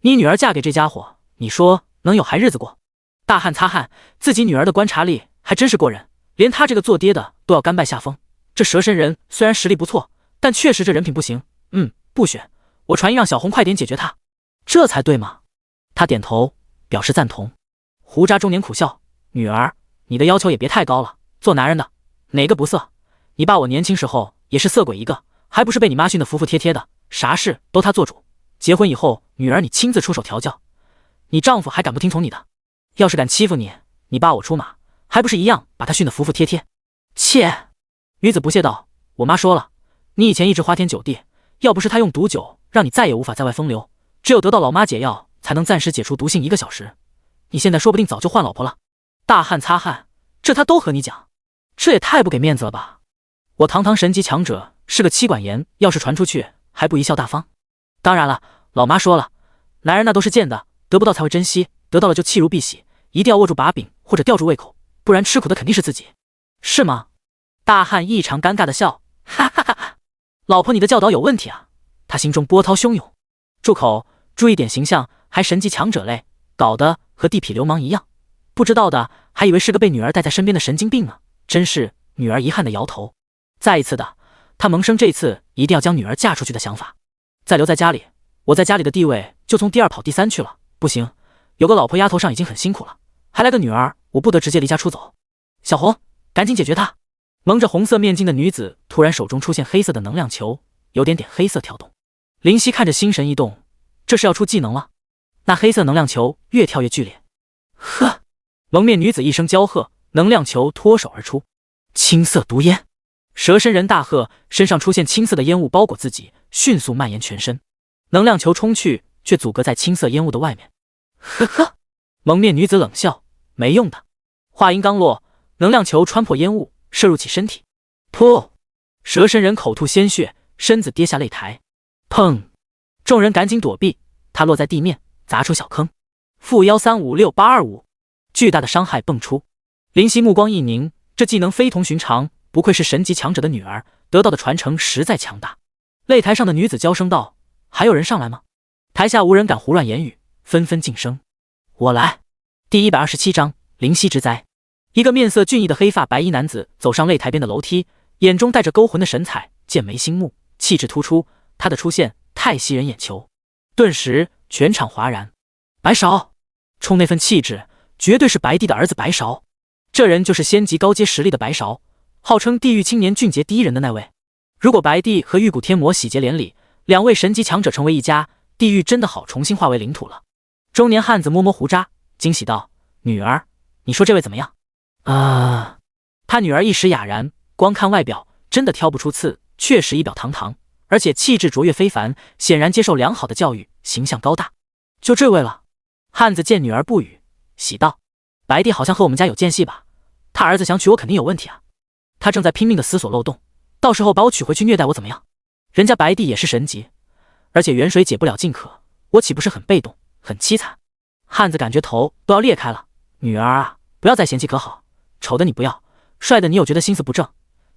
A: 你女儿嫁给这家伙，你说能有孩日子过？大汉擦汗，自己女儿的观察力还真是过人，连他这个做爹的都要甘拜下风。这蛇身人虽然实力不错，但确实这人品不行。不选，我传音让小红快点解决他，这才对嘛。他点头表示赞同。胡渣中年苦笑，女儿，你的要求也别太高了，做男人的哪个不色？你爸我年轻时候也是色鬼一个，还不是被你妈训得服服帖帖的，啥事都他做主。结婚以后，女儿你亲自出手调教，你丈夫还敢不听从你的？要是敢欺负你，你爸我出马，还不是一样把他训得服服帖帖？切！女子不屑道，我妈说了，你以前一直花天酒地，要不是她用毒酒让你再也无法在外风流，只有得到老妈解药才能暂时解除毒性1个小时，你现在说不定早就换老婆了。大汉擦汗，这他都和你讲，这也太不给面子了吧。我堂堂神级强者是个妻管严，要是传出去还不贻笑大方。当然了，老妈说了，男人那都是贱的，得不到才会珍惜，得到了就弃如敝屣，一定要握住把柄或者吊住胃口，不然吃苦的肯定是自己，是吗？大汉异常尴尬的笑，哈哈哈哈，老婆你的教导有问题啊。他心中波涛汹涌，住口，注意点形象，还神级强者类，搞得和地痞流氓一样，不知道的还以为是个被女儿带在身边的神经病呢。真是。女儿遗憾的摇头。再一次的，他萌生这次一定要将女儿嫁出去的想法。再留在家里，我在家里的地位就从第2跑第3去了，不行，有个老婆丫头上已经很辛苦了，还来个女儿，我不得直接离家出走。小红，赶紧解决她。蒙着红色面巾的女子突然手中出现黑色的能量球，有点黑色跳动。林夕看着心神一动，这是要出技能了。那黑色能量球越跳越剧烈。呵！蒙面女子一声娇喝，能量球脱手而出。青色毒烟！蛇身人大喝，身上出现青色的烟雾包裹自己，迅速蔓延全身。能量球冲去，却阻隔在青色烟雾的外面。呵呵！蒙面女子冷笑，没用的。话音刚落，能量球穿破烟雾，射入其身体。噗！蛇身人口吐鲜血，身子跌下擂台。砰！众人赶紧躲避，他落在地面，砸出小坑。负1356825，巨大的伤害迸出。林夕目光一凝，这技能非同寻常，不愧是神级强者的女儿，得到的传承实在强大。擂台上的女子娇声道：“还有人上来吗？”台下无人敢胡乱言语，纷纷噤声。我来。第127章灵犀之灾。一个面色俊逸的黑发白衣男子走上擂台边的楼梯，眼中带着勾魂的神采，剑眉星目，气质突出。他的出现太吸人眼球，顿时全场哗然。白勺，冲那份气质，绝对是白帝的儿子白勺。这人就是仙级高阶实力的白勺，号称地狱青年俊杰第一人的那位。如果白帝和玉骨天魔喜结连理，2位神级强者成为一家，地狱真的好重新化为领土了。中年汉子摸摸胡渣，惊喜道：“女儿，你说这位怎么样？”他女儿一时哑然，光看外表真的挑不出刺，确实仪表堂堂，而且气质卓越非凡，显然接受良好的教育，形象高大。就这位了。汉子见女儿不语，喜道：“白帝好像和我们家有间隙吧？他儿子想娶我肯定有问题啊！他正在拼命的思索漏洞，到时候把我娶回去虐待我怎么样？人家白帝也是神级，而且远水解不了近渴，我岂不是很被动，很凄惨？”汉子感觉头都要裂开了。女儿啊，不要再嫌弃可好，丑的你不要，帅的你又觉得心思不正，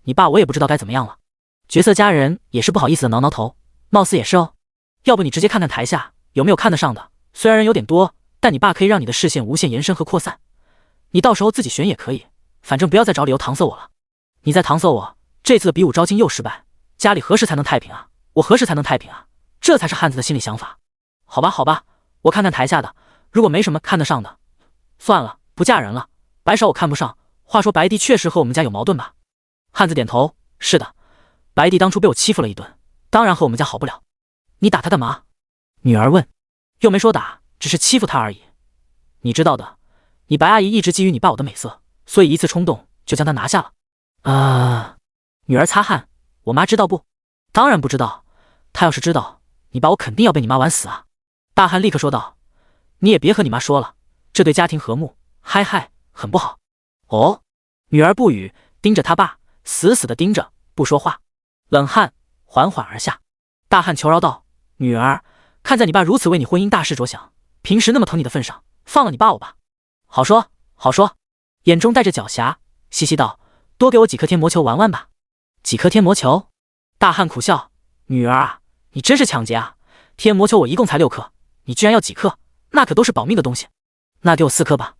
A: 你爸我也不知道该怎么样了。绝色佳人也是不好意思的挠挠头，貌似也是哦。要不你直接看看台下有没有看得上的，虽然人有点多，但你爸可以让你的视线无限延伸和扩散，你到时候自己选也可以，反正不要再找理由搪塞我了。你再搪塞我，这次的比武招亲又失败，家里何时才能太平啊？我何时才能太平啊？这才是汉子的心理想法。好吧好吧，我看看台下的，如果没什么看得上的，算了，不嫁人了。白勺我看不上，话说白帝确实和我们家有矛盾吧？汉子点头，是的，白帝当初被我欺负了一顿，当然和我们家好不了。你打他干嘛？女儿问。又没说打，只是欺负他而已。你知道的，你白阿姨一直觊觎你爸我的美色，所以一次冲动就将他拿下了。女儿擦汗，我妈知道不？当然不知道，她要是知道，你爸我肯定要被你妈玩死啊！大汉立刻说道：“你也别和你妈说了，这对家庭和睦，嗨，很不好。”哦，女儿不语，盯着他爸，死死地盯着，不说话。冷汗缓缓而下。大汉求饶道：“女儿，看在你爸如此为你婚姻大事着想，平时那么疼你的份上，放了你爸我吧。好说好说。眼中带着狡黠，嘻嘻道：多给我几颗天魔球玩玩吧。几颗天魔球？大汉苦笑：女儿啊，你真是抢劫啊！天魔球我一共才6颗，你居然要几颗？那可都是保命的东西。那给我4颗吧。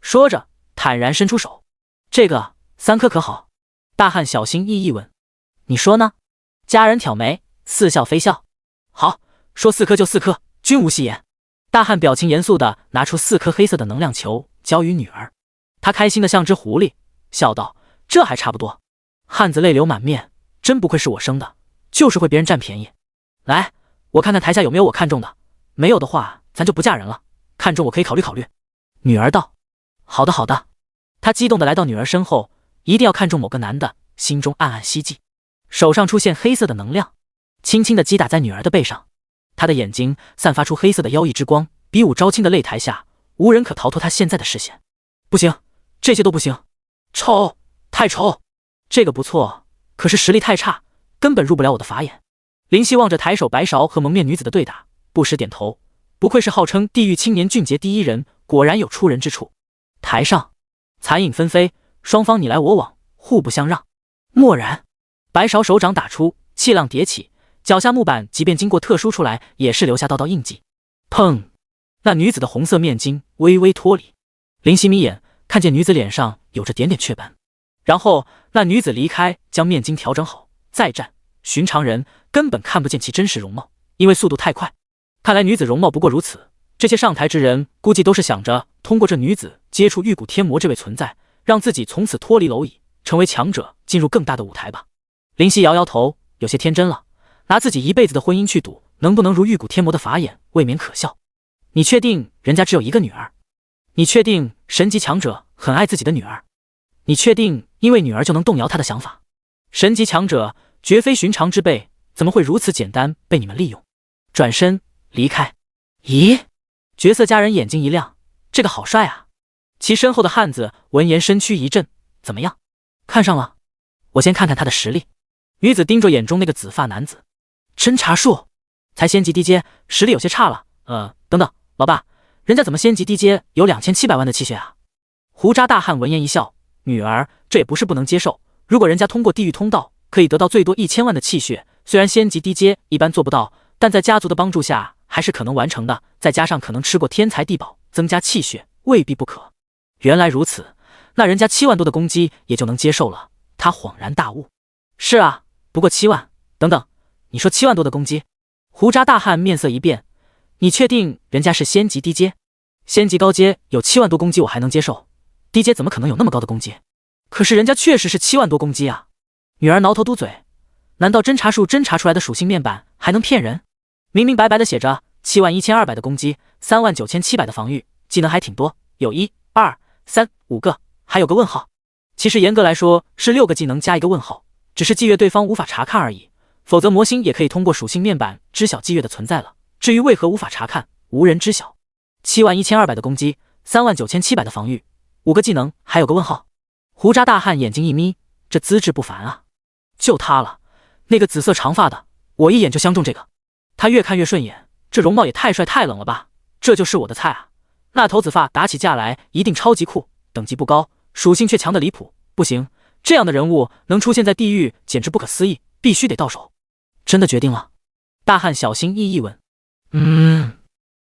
A: 说着坦然伸出手。这个3颗可好？大汉小心翼翼问。你说呢？家人挑眉，似笑非笑。好，说4颗就4颗，均无戏言。大汉表情严肃地拿出4颗黑色的能量球，交予女儿。他开心的像只狐狸，笑道：这还差不多。汉子泪流满面，真不愧是我生的，就是会别人占便宜。来，我看看台下有没有我看中的，没有的话咱就不嫁人了，看中我可以考虑考虑。女儿道：好的好的。他激动地来到女儿身后，一定要看中某个男的，心中暗暗希冀。手上出现黑色的能量，轻轻地击打在女儿的背上。他的眼睛散发出黑色的妖异之光，比武招亲的擂台下，无人可逃脱他现在的视线。不行，这些都不行，丑，太丑。这个不错，可是实力太差，根本入不了我的法眼。林夕望着抬手白勺和蒙面女子的对打，不时点头，不愧是号称地狱青年俊杰第一人，果然有出人之处。台上残影纷飞，双方你来我往，互不相让。蓦然，白勺手掌打出，气浪迭起，脚下木板即便经过特殊出来，也是留下道道印记。砰！那女子的红色面巾微微脱离，林夕眯眼看见女子脸上有着点点雀斑，然后那女子离开，将面巾调整好再战。寻常人根本看不见其真实容貌，因为速度太快。看来女子容貌不过如此，这些上台之人估计都是想着通过这女子接触玉骨天魔这位存在，让自己从此脱离蝼蚁，成为强者，进入更大的舞台吧。林夕摇摇头，有些天真了，拿自己一辈子的婚姻去赌，能不能如玉骨天魔的法眼，未免可笑。你确定人家只有一个女儿？你确定神级强者很爱自己的女儿？你确定因为女儿就能动摇他的想法？神级强者绝非寻常之辈，怎么会如此简单被你们利用？转身离开。咦？绝色佳人眼睛一亮，这个好帅啊！其身后的汉子闻言身躯一震，怎么样？看上了？我先看看他的实力。女子盯着眼中那个紫发男子，侦查术才仙级低阶，实力有些差了。等等，老爸，人家怎么仙级低阶有2700万的气血啊？胡渣大汉闻言一笑，女儿，这也不是不能接受，如果人家通过地狱通道可以得到最多1000万的气血，虽然仙级低阶一般做不到，但在家族的帮助下还是可能完成的，再加上可能吃过天材地宝，增加气血未必不可。原来如此，那人家7万多的攻击也就能接受了。他恍然大悟，是啊，不过7万，等等，你说7万多的攻击？胡渣大汉面色一变，你确定人家是仙级低阶？仙级高阶有7万多攻击我还能接受，低阶怎么可能有那么高的攻击？可是人家确实是7万多攻击啊！女儿挠头嘟嘴，难道侦查术侦查出来的属性面板还能骗人？明明白白的写着71200的攻击，39700的防御，技能还挺多，有1、2、3、5个，还有个问号。其实严格来说是6个技能加一个问号，只是祭月对方无法查看而已，否则魔星也可以通过属性面板知晓祭月的存在了。至于为何无法查看，无人知晓。71200的攻击，39700的防御，5个技能还有个问号。胡渣大汉眼睛一眯，这资质不凡啊！就他了，那个紫色长发的，我一眼就相中这个。他越看越顺眼，这容貌也太帅太冷了吧，这就是我的菜啊！那头紫发打起架来一定超级酷，等级不高，属性却强得离谱，不行，这样的人物能出现在地狱简直不可思议，必须得到手。真的决定了？大汉小心翼翼问。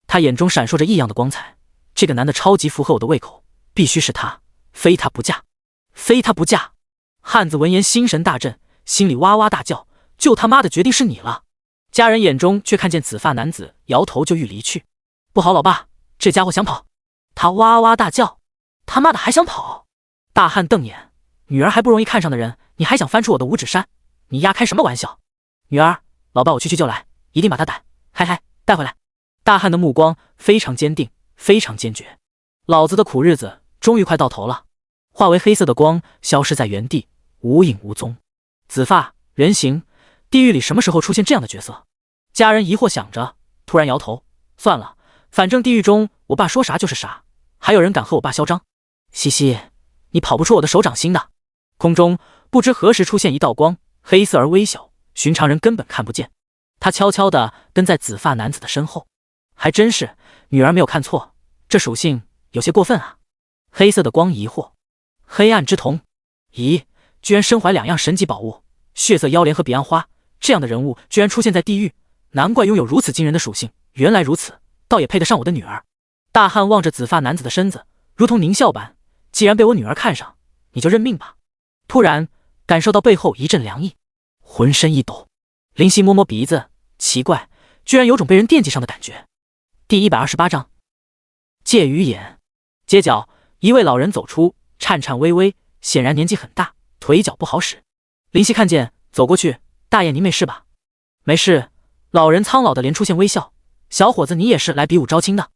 A: 他眼中闪烁着异样的光彩，这个男的超级符合我的胃口，必须是他，非他不嫁，非他不嫁。汉子闻言心神大震，心里哇哇大叫，就他妈的决定是你了。家人眼中却看见紫发男子摇头就欲离去。不好，老爸，这家伙想跑。他哇哇大叫，他妈的还想跑。大汉瞪眼，女儿还不容易看上的人，你还想翻出我的五指山？你丫开什么玩笑？女儿，老爸我去就来，一定把他逮，嗨嗨，带回来。大汉的目光非常坚定，非常坚决。老子的苦日子终于快到头了。化为黑色的光消失在原地，无影无踪。紫发人形，地狱里什么时候出现这样的角色？家人疑惑想着，突然摇头，算了，反正地狱中我爸说啥就是啥，还有人敢和我爸嚣张？西西，你跑不出我的手掌心的。空中不知何时出现一道光，黑色而微小，寻常人根本看不见。他悄悄地跟在紫发男子的身后。还真是，女儿没有看错，这属性有些过分啊。黑色的光疑惑，黑暗之瞳，咦，居然身怀2样神级宝物，血色妖莲和彼岸花，这样的人物居然出现在地狱，难怪拥有如此惊人的属性。原来如此，倒也配得上我的女儿。大汉望着紫发男子的身子，如同狞笑般，既然被我女儿看上，你就认命吧。突然感受到背后一阵凉意，浑身一抖。林夕摸摸鼻子，奇怪，居然有种被人惦记上的感觉。第128章借鱼眼。街角，一位老人走出，颤颤巍巍，显然年纪很大，腿脚不好使。林夕看见，走过去：“大爷，您没事吧？”“没事。”老人苍老的连出现微笑：“小伙子，你也是来比武招亲的？”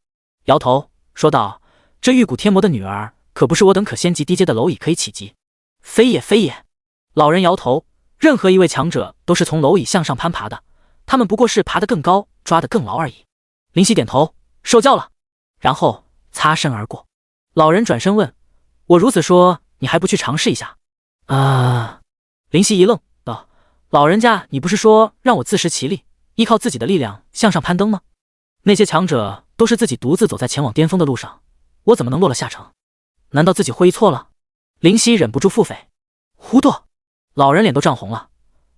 A: 摇头说道：“这玉骨天魔的女儿，可不是我等可仙级低阶的蝼蚁可以企及。”“非也，非也。”老人摇头：“任何一位强者都是从蝼蚁向上攀爬的，他们不过是爬得更高，抓得更牢而已。”林夕点头：“受教了。”然后擦身而过。老人转身问：“我如此说，你还不去尝试一下？”林夕一愣，道：“老人家，你不是说让我自食其力，依靠自己的力量向上攀登吗？那些强者都是自己独自走在前往巅峰的路上，我怎么能落了下乘？难道自己会意错了？”林夕忍不住腹诽：“糊涂！”老人脸都涨红了：“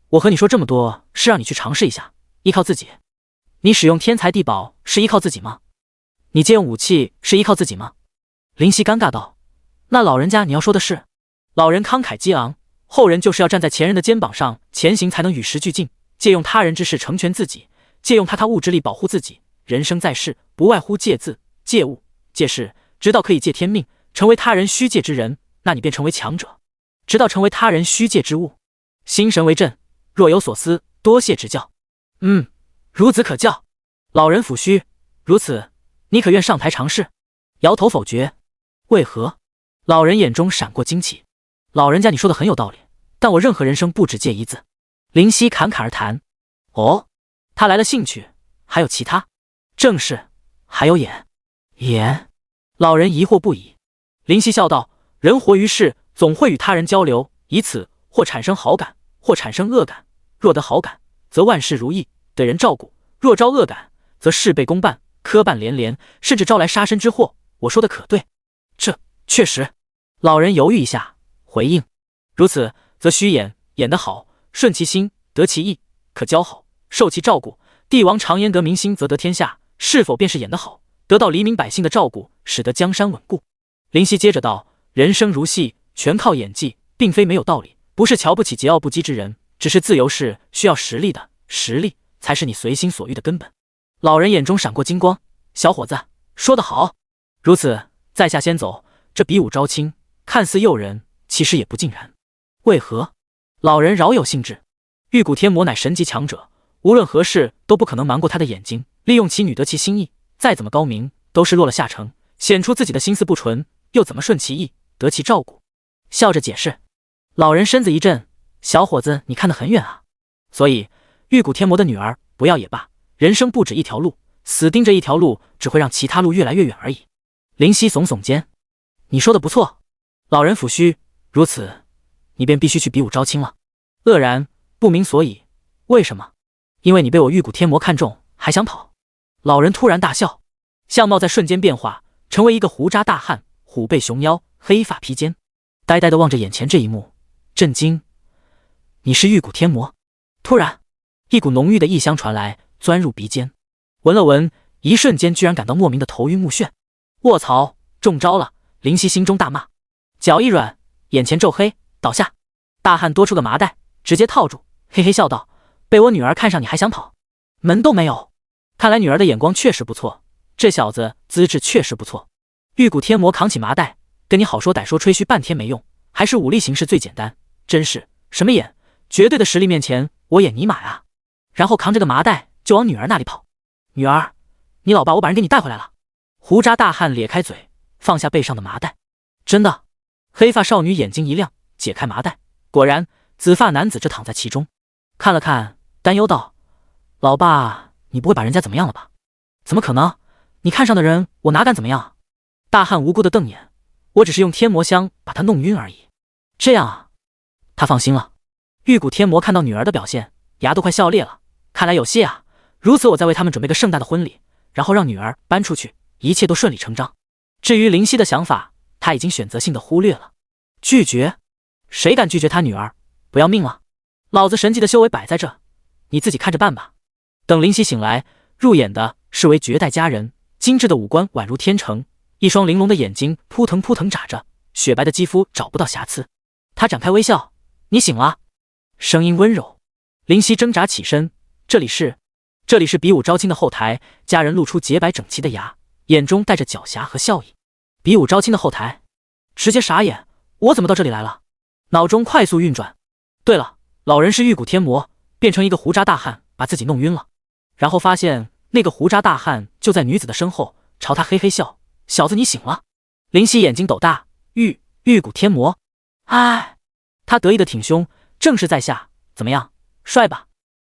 A: 我和你说这么多，是让你去尝试一下，依靠自己。你使用天才地宝是依靠自己吗？你借用武器是依靠自己吗？”林夕尴尬道：“那老人家你要说的是？”老人慷慨激昂：“后人就是要站在前人的肩膀上前行，才能与时俱进，借用他人之事成全自己，借用他物之力保护自己。人生在世，不外乎借字、借物、借势，直到可以借天命，成为他人虚借之人，那你便成为强者。直到成为他人虚借之物，心神为震，若有所思，多谢指教。”“孺子可教。”老人抚须：“如此，你可愿上台尝试？”摇头否决。“为何？”老人眼中闪过惊奇：“老人家，你说的很有道理，但我任何人生不只借一字。”林夕侃侃而谈：“哦，他来了兴趣，还有其他？”“正是，还有眼。”“眼？”老人疑惑不已。林夕笑道：“人活于世，总会与他人交流，以此或产生好感，或产生恶感。若得好感，则万事如意，得人照顾；若招恶感，则事倍功半，磕绊连连，甚至招来杀身之祸。我说的可对？”“这确实。”老人犹豫一下，回应：“如此，则须演得好，顺其心，得其意，可教好，受其照顾。帝王常言得民心则得天下，是否便是演得好，得到黎民百姓的照顾，使得江山稳固？”林夕接着道：“人生如戏，全靠演技，并非没有道理。不是瞧不起桀骜不羁之人，只是自由是需要实力的，实力才是你随心所欲的根本。”老人眼中闪过金光：“小伙子，说得好。如此，在下先走。这比武招亲，看似诱人，其实也不尽然。”“为何？”老人饶有兴致：“玉骨天魔乃神级强者，无论何事都不可能瞒过他的眼睛，利用其女得其心意，再怎么高明，都是落了下乘，显出自己的心思不纯，又怎么顺其意，得其照顾？”笑着解释。老人身子一震：“小伙子，你看得很远啊。所以，玉骨天魔的女儿不要也罢，人生不止一条路，死盯着一条路，只会让其他路越来越远而已。”林夕耸耸肩：“你说的不错。”老人抚须：“如此，你便必须去比武招亲了。”愕然不明所以：“为什么？”“因为你被我玉骨天魔看中，还想跑。”老人突然大笑，相貌在瞬间变化，成为一个胡渣大汉，虎背熊腰，黑发披肩，呆呆地望着眼前这一幕，震惊：“你是玉骨天魔？”突然，一股浓郁的异香传来，钻入鼻尖，闻了闻，一瞬间居然感到莫名的头晕目眩。卧槽，中招了！林夕心中大骂，脚一软，眼前骤黑，倒下。大汉多出个麻袋，直接套住，嘿嘿笑道：“被我女儿看上，你还想跑？门都没有！看来女儿的眼光确实不错，这小子资质确实不错。”玉骨天魔扛起麻袋，跟你好说歹说吹嘘半天没用，还是武力行事最简单，真是什么眼，绝对的实力面前，我演尼玛啊！然后扛着个麻袋就往女儿那里跑。“女儿，你老爸我把人给你带回来了。”胡渣大汉咧开嘴，放下背上的麻袋。“真的？”黑发少女眼睛一亮，解开麻袋，果然紫发男子正躺在其中，看了看，担忧道：“老爸，你不会把人家怎么样了吧？”“怎么可能？你看上的人，我哪敢怎么样？”大汉无辜的瞪眼：“我只是用天魔香把他弄晕而已。”“这样啊？”他放心了。玉骨天魔看到女儿的表现，牙都快笑裂了，看来有戏啊！如此，我再为他们准备个盛大的婚礼，然后让女儿搬出去，一切都顺理成章。至于灵犀的想法，他已经选择性的忽略了。拒绝？谁敢拒绝他女儿？不要命了？老子神级的修为摆在这，你自己看着办吧。等灵犀醒来，入眼的是为绝代佳人，精致的五官宛如天成，一双玲珑的眼睛扑腾扑腾眨着，雪白的肌肤找不到瑕疵。他展开微笑：“你醒了。”声音温柔。灵犀挣扎起身：“这里是比武招亲的后台。”佳人露出洁白整齐的牙，眼中带着狡黠和笑意。比武招亲的后台？直接傻眼，我怎么到这里来了？脑中快速运转。对了，老人是玉骨天魔，变成一个胡渣大汉，把自己弄晕了。然后发现那个胡渣大汉就在女子的身后，朝他嘿嘿笑：“小子，你醒了。”灵犀眼睛斗大：“玉骨天魔。”哎，他得意的挺胸：“正是在下，怎么样，帅吧？”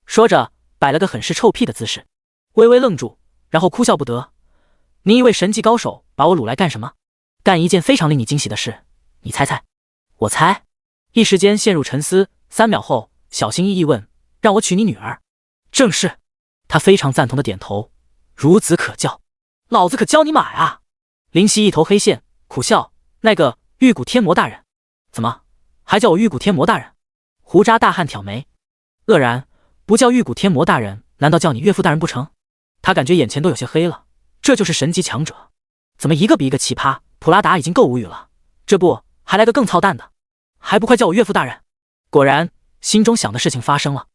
A: 说着摆了个很是臭屁的姿势。微微愣住，然后哭笑不得：“你一位神级高手把我掳来干什么？”“干一件非常令你惊喜的事，你猜猜。”“我猜。”一时间陷入沉思，3秒后小心翼翼问：“让我娶你女儿？”“正是。”他非常赞同的点头：“孺子可教，老子可教你马呀！”灵犀一头黑线，苦笑：“那个玉骨天魔大人，怎么还叫我玉骨天魔大人？”胡渣大汉挑眉：“愕然，不叫玉骨天魔大人，难道叫你岳父大人不成？”他感觉眼前都有些黑了，这就是神级强者，怎么一个比一个奇葩？普拉达已经够无语了，这不还来个更操蛋的？还不快叫我岳父大人！果然，心中想的事情发生了，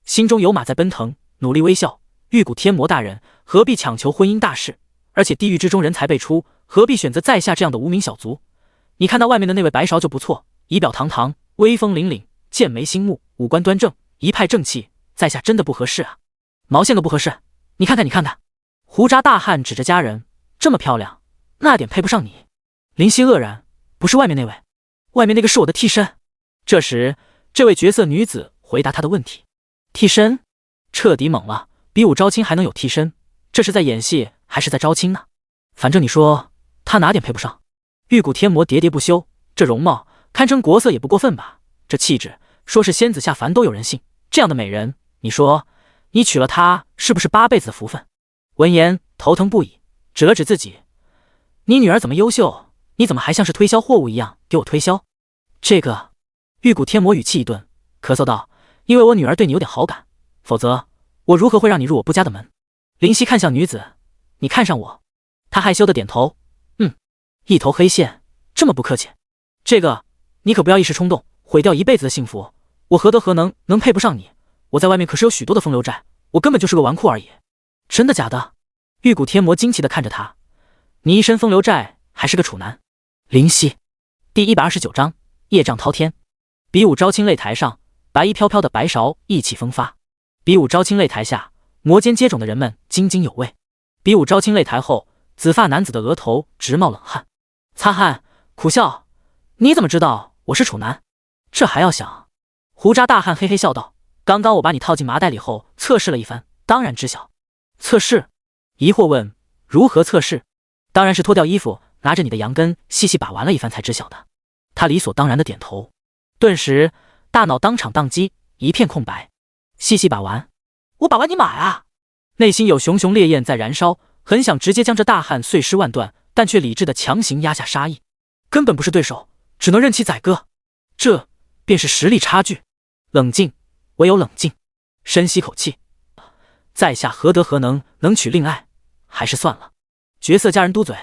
A: 心中有马在奔腾，努力微笑：“玉骨天魔大人何必强求婚姻大事？而且地狱之中人才辈出，何必选择在下这样的无名小卒？你看那外面的那位白勺就不错，仪表堂堂，威风凛凛，剑眉星目，五官端正，一派正气，在下真的不合适啊！毛线个不合适！你看看，你看看！”胡渣大汉指着佳人：“这么漂亮，那点配不上你。”灵犀愕然：“不是外面那位，外面那个是我的替身。”这时，这位绝色女子回答他的问题：“替身？”彻底懵了。比武招亲还能有替身？这是在演戏还是在招亲呢？反正你说他哪点配不上？玉骨天魔喋喋不休：“这容貌堪称国色也不过分吧？这气质，说是仙子下凡都有人信。这样的美人，你说你娶了她是不是8辈子的福分？”闻言头疼不已，指了指自己：“你女儿怎么优秀？你怎么还像是推销货物一样给我推销？”这个玉骨天魔语气一顿，咳嗽道：“因为我女儿对你有点好感，否则我如何会让你入我不家的门？”灵犀看向女子：“你看上我？”她害羞的点头：“嗯。”一头黑线：“这么不客气。这个你可不要一时冲动，毁掉一辈子的幸福。我何德何能配不上你？我在外面可是有许多的风流债，我根本就是个纨绔而已。”“真的假的？”玉骨天魔惊奇的看着他：“你一身风流债，还是个处男？”灵犀第129章业障滔天。比武招亲擂台上，白衣飘飘的白勺意气风发。比武招亲擂台下，摩肩接踵的人们津津有味。比武招亲擂台后，紫发男子的额头直冒冷汗，擦汗苦笑：“你怎么知道我是处男？这还要想？”胡渣大汉嘿嘿笑道：“刚刚我把你套进麻袋里后，测试了一番，当然知晓。”“测试？”疑惑问：“如何测试？”“当然是脱掉衣服，拿着你的羊根细细把玩了一番才知晓的。”他理所当然的点头，顿时大脑当场宕机，一片空白。细细把玩？我把玩你马呀！内心有熊熊烈焰在燃烧，很想直接将这大汉碎尸万段，但却理智的强行压下杀意。根本不是对手，只能任其宰割。这便是实力差距。冷静，唯有冷静。深吸口气，在下何德何能娶令爱？还是算了。绝色佳人嘟嘴：“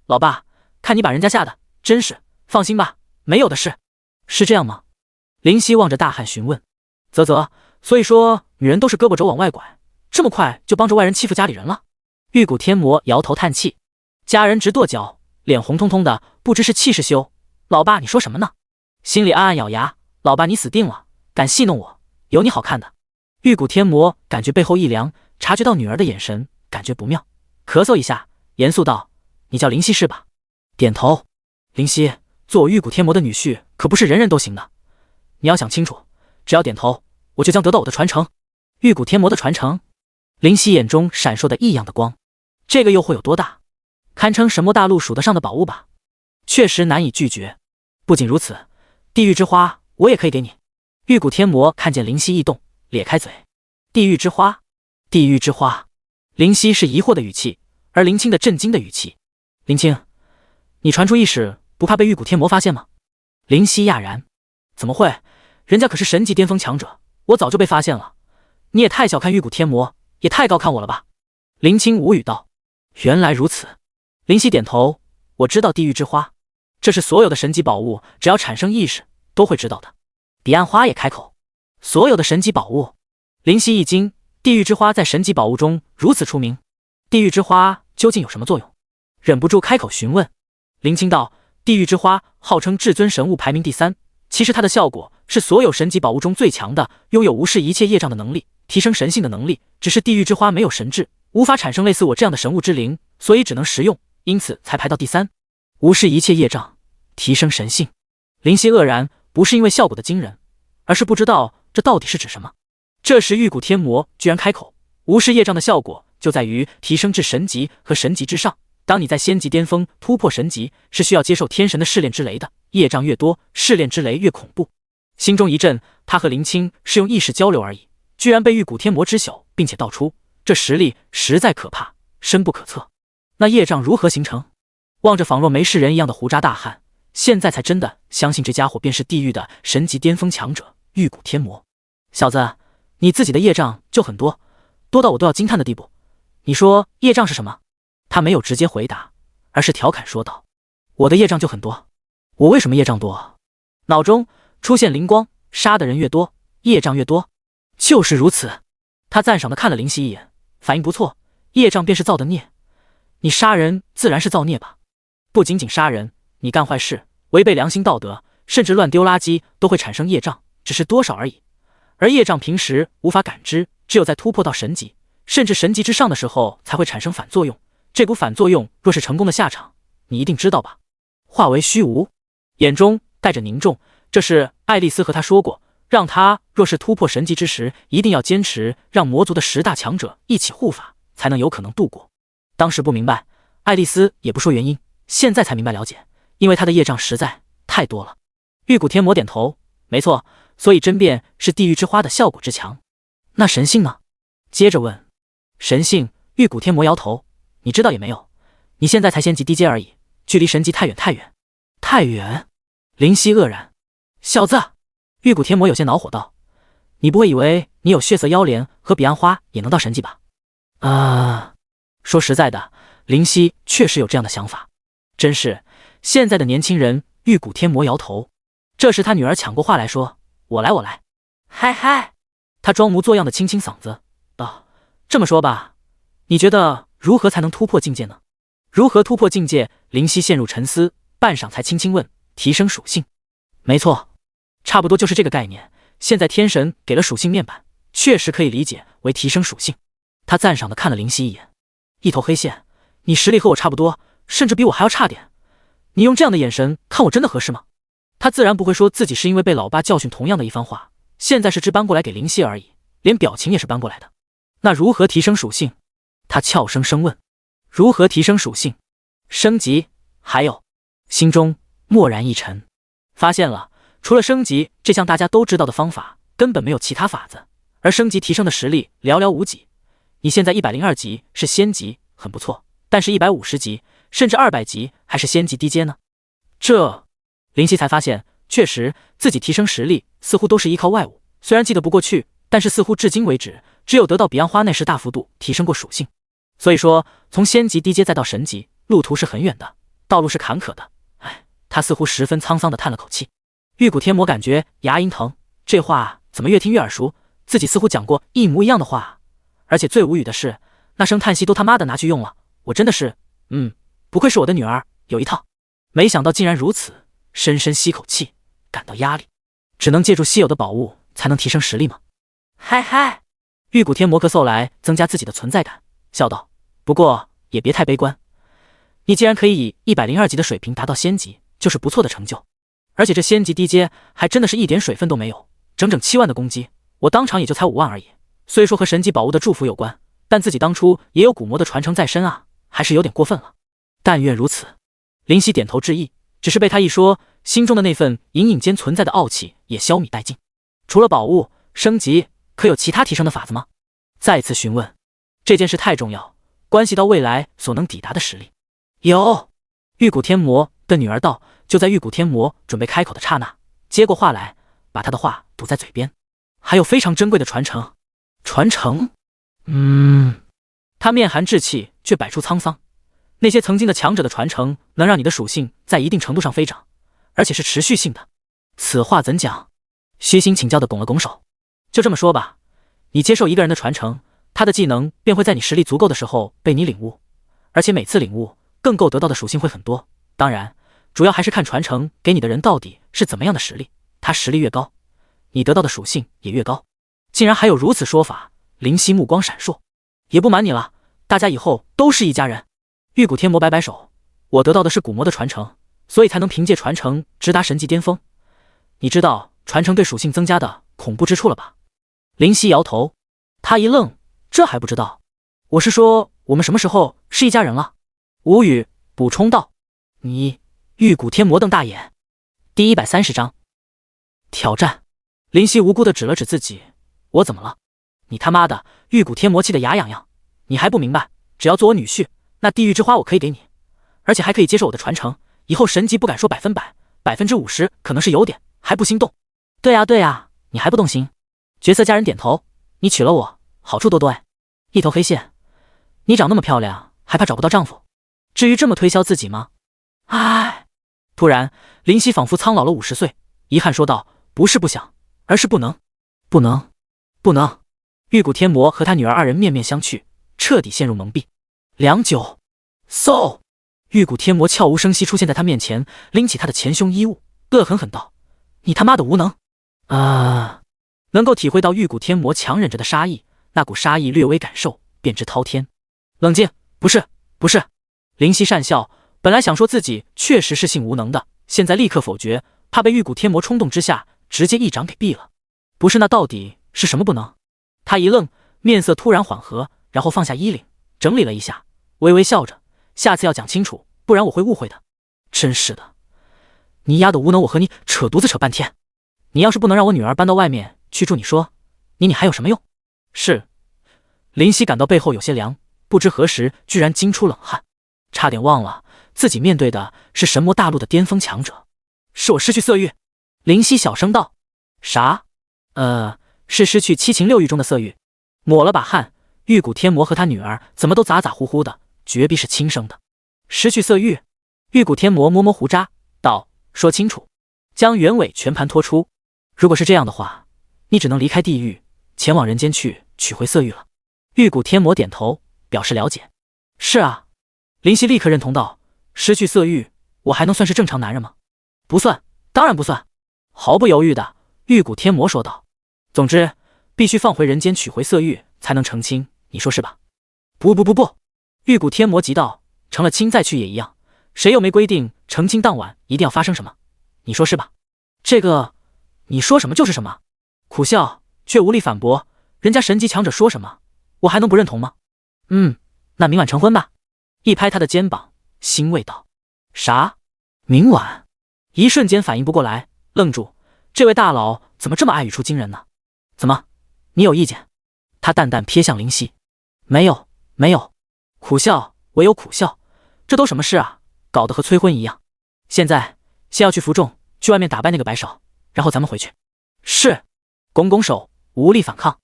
A: 老爸，看你把人家吓的，真是……放心吧，没有的事。”“是这样吗？”灵犀望着大汉询问。“啧，所以说女人都是胳膊肘往外拐，这么快就帮着外人欺负家里人了？”玉骨天魔摇头叹气。佳人直跺脚，脸红彤彤的，不知是气是羞。“老爸，你说什么呢？”心里暗暗咬牙：“老爸，你死定了！敢戏弄我，有你好看的！”玉骨天魔感觉背后一凉，察觉到女儿的眼神，感觉不妙，咳嗽一下，严肃道：“你叫灵犀是吧？”点头。“灵犀，做我玉骨天魔的女婿，可不是人人都行的。你要想清楚，只要点头，我就将得到我的传承。”“玉骨天魔的传承？”灵犀眼中闪烁的异样的光。这个又会有多大？堪称神魔大陆数得上的宝物吧？确实难以拒绝。不仅如此，地狱之花我也可以给你。玉骨天魔看见灵犀一动，咧开嘴：“地狱之花？地狱之花。林夕是疑惑的语气，而林青的震惊的语气。林青，你传出意识不怕被玉骨天魔发现吗？林夕讶然，怎么会？人家可是神级巅峰强者，我早就被发现了。你也太小看玉骨天魔，也太高看我了吧？林青无语道。原来如此。林夕点头，我知道地狱之花，这是所有的神级宝物只要产生意识都会知道的。彼岸花也开口，所有的神级宝物。林夕一惊，地狱之花在神级宝物中如此出名，地狱之花究竟有什么作用？忍不住开口询问。林青道，地狱之花号称至尊神物排名第3，其实它的效果是所有神级宝物中最强的，拥有无视一切业障的能力，提升神性的能力，只是地狱之花没有神智，无法产生类似我这样的神物之灵，所以只能食用，因此才排到第3。无视一切业障，提升神性。林夕愕然，不是因为效果的惊人，而是不知道这到底是指什么。这时玉骨天魔居然开口，无视业障的效果就在于提升至神级和神级之上，当你在仙级巅峰突破神级，是需要接受天神的试炼之雷的，业障越多，试炼之雷越恐怖。心中一震，他和林青是用意识交流而已，居然被玉骨天魔知晓并且道出，这实力实在可怕，深不可测。那业障如何形成？望着仿若没事人一样的胡渣大汉，现在才真的相信这家伙便是地狱的神级巅峰强者玉骨天魔。小子，你自己的业障就很多，多到我都要惊叹的地步。你说业障是什么？他没有直接回答，而是调侃说道，我的业障就很多。我为什么业障多？脑中出现灵光，杀的人越多，业障越多。就是如此。他赞赏地看了林夕一眼，反应不错，业障便是造的孽，你杀人自然是造孽吧。不仅仅杀人，你干坏事，违背良心道德，甚至乱丢垃圾都会产生业障，只是多少而已。而业障平时无法感知，只有在突破到神级，甚至神级之上的时候才会产生反作用。这股反作用若是成功的下场，你一定知道吧？化为虚无，眼中带着凝重。这是爱丽丝和他说过，让他若是突破神级之时，一定要坚持让魔族的10大强者一起护法，才能有可能度过。当时不明白，爱丽丝也不说原因，现在才明白了解，因为他的业障实在太多了。玉骨天魔点头，没错，所以真变是地狱之花的效果之强。那神性呢？接着问。神性，玉骨天魔摇头，你知道也没有，你现在才仙级低阶而已，距离神级太远太远。太远？林夕愕然。小子！玉骨天魔有些恼火道，你不会以为你有血色妖莲和彼岸花也能到神级吧？说实在的，林夕确实有这样的想法。真是现在的年轻人。玉骨天魔摇头。这时他女儿抢过话来说，我来。嗨嗨。他装模作样的清清嗓子道，这么说吧，你觉得如何才能突破境界呢？如何突破境界？林夕陷入沉思，半晌才轻轻问，提升属性。没错，差不多就是这个概念。现在天神给了属性面板，确实可以理解为提升属性。他赞赏地看了林夕一眼，一头黑线，你实力和我差不多，甚至比我还要差点，你用这样的眼神看我真的合适吗？他自然不会说自己是因为被老爸教训同样的一番话，现在是只搬过来给林夕而已，连表情也是搬过来的。那如何提升属性？他悄声声问。如何提升属性？升级，还有。心中蓦然一沉，发现了除了升级这项大家都知道的方法，根本没有其他法子，而升级提升的实力寥寥无几。你现在102级是仙级，很不错，但是150级甚至200级还是仙级低阶呢。这林夕才发现，确实自己提升实力似乎都是依靠外物，虽然记得不过去，但是似乎至今为止只有得到彼岸花那时大幅度提升过属性。所以说从仙级低阶再到神级，路途是很远的，道路是坎坷的。他似乎十分沧桑地叹了口气。玉骨天魔感觉牙龈疼，这话怎么越听越耳熟，自己似乎讲过一模一样的话。而且最无语的是，那声叹息都他妈的拿去用了，我真的是不愧是我的女儿，有一套。没想到竟然如此，深深吸口气，感到压力。只能借助稀有的宝物才能提升实力吗？嗨嗨。玉骨天魔咳嗽来增加自己的存在感，笑道，不过也别太悲观，你既然可以以102级的水平达到仙级，就是不错的成就。而且这仙级低阶还真的是一点水分都没有，整整7万的攻击，我当场也就才5万而已。虽说和神级宝物的祝福有关，但自己当初也有古魔的传承在身啊，还是有点过分了。但愿如此。林夕点头致意，只是被他一说，心中的那份隐隐间存在的傲气也消弭殆尽。除了宝物升级，可有其他提升的法子吗？再次询问。这件事太重要，关系到未来所能抵达的实力。有，玉骨天魔的女儿道。就在玉骨天魔准备开口的刹那，接过话来，把他的话堵在嘴边。还有非常珍贵的传承。传承？他面含稚气，却摆出沧桑。那些曾经的强者的传承，能让你的属性在一定程度上飞涨，而且是持续性的。此话怎讲？虚心请教的拱了拱手。就这么说吧，你接受一个人的传承，他的技能便会在你实力足够的时候被你领悟，而且每次领悟更够得到的属性会很多。当然，主要还是看传承给你的人到底是怎么样的实力，他实力越高，你得到的属性也越高。竟然还有如此说法，灵犀目光闪烁。也不瞒你了，大家以后都是一家人。玉骨天魔摆摆手，我得到的是古魔的传承，所以才能凭借传承直达神级巅峰。你知道传承对属性增加的恐怖之处了吧？灵犀摇头，他一愣，这还不知道？我是说我们什么时候是一家人了？无语，补充道。你玉骨天魔瞪大眼。第130章挑战。灵犀无辜地指了指自己，我怎么了？你他妈的！玉骨天魔气得牙痒痒。你还不明白，只要做我女婿，那地狱之花我可以给你，而且还可以接受我的传承。以后神级不敢说100%，50%可能是有点，还不心动？对啊对啊，你还不动心？绝色家人点头，你娶了我，好处多多哎。一头黑线，你长那么漂亮，还怕找不到丈夫？至于这么推销自己吗？唉。突然，灵犀仿佛苍老了50岁，遗憾说道：“不是不想，而是不能，不能，不能。”玉骨天魔和他女儿二人面面相觑，彻底陷入蒙蔽。良久，嗖！玉骨天魔悄无声息出现在他面前，拎起他的前胸衣物，恶狠狠道：“你他妈的无能！”能够体会到玉骨天魔强忍着的杀意，那股杀意略微感受，便知滔天。冷静，不是，不是。灵犀讪笑。本来想说自己确实是性无能的，现在立刻否决，怕被玉骨天魔冲动之下直接一掌给毙了。不是，那到底是什么不能？他一愣，面色突然缓和，然后放下衣领，整理了一下，微微笑着：“下次要讲清楚，不然我会误会的。”真是的，你丫的无能，我和你扯犊子扯半天。你要是不能让我女儿搬到外面去住，你说你还有什么用？是。灵犀感到背后有些凉，不知何时居然惊出冷汗，差点忘了自己面对的是神魔大陆的巅峰强者。是我失去色欲。灵犀小声道。啥？是失去七情六欲中的色欲。抹了把汗，玉骨天魔和他女儿怎么都咋咋呼呼的，绝壁是亲生的。失去色欲？玉骨天魔摸摸胡渣道：“说清楚。”将原委全盘托出。如果是这样的话，你只能离开地狱，前往人间去取回色欲了。玉骨天魔点头，表示了解。是啊。灵犀立刻认同道：“失去色欲，我还能算是正常男人吗？”不算，当然不算。毫不犹豫的，玉骨天魔说道：“总之，必须放回人间取回色欲，才能成亲，你说是吧？”不！玉骨天魔急道：“成了亲再去也一样，谁又没规定成亲当晚一定要发生什么？你说是吧？”这个，你说什么就是什么。苦笑，却无力反驳。人家神级强者说什么，我还能不认同吗？那明晚成婚吧。一拍他的肩膀，欣慰道：“啥？明晚？”一瞬间反应不过来，愣住。这位大佬怎么这么爱语出惊人呢？怎么，你有意见？他淡淡瞥向灵犀。没有。苦笑，唯有苦笑。这都什么事啊？搞得和催婚一样。现在先要去服众，去外面打败那个白芍，然后咱们回去。是。拱拱手，无力反抗。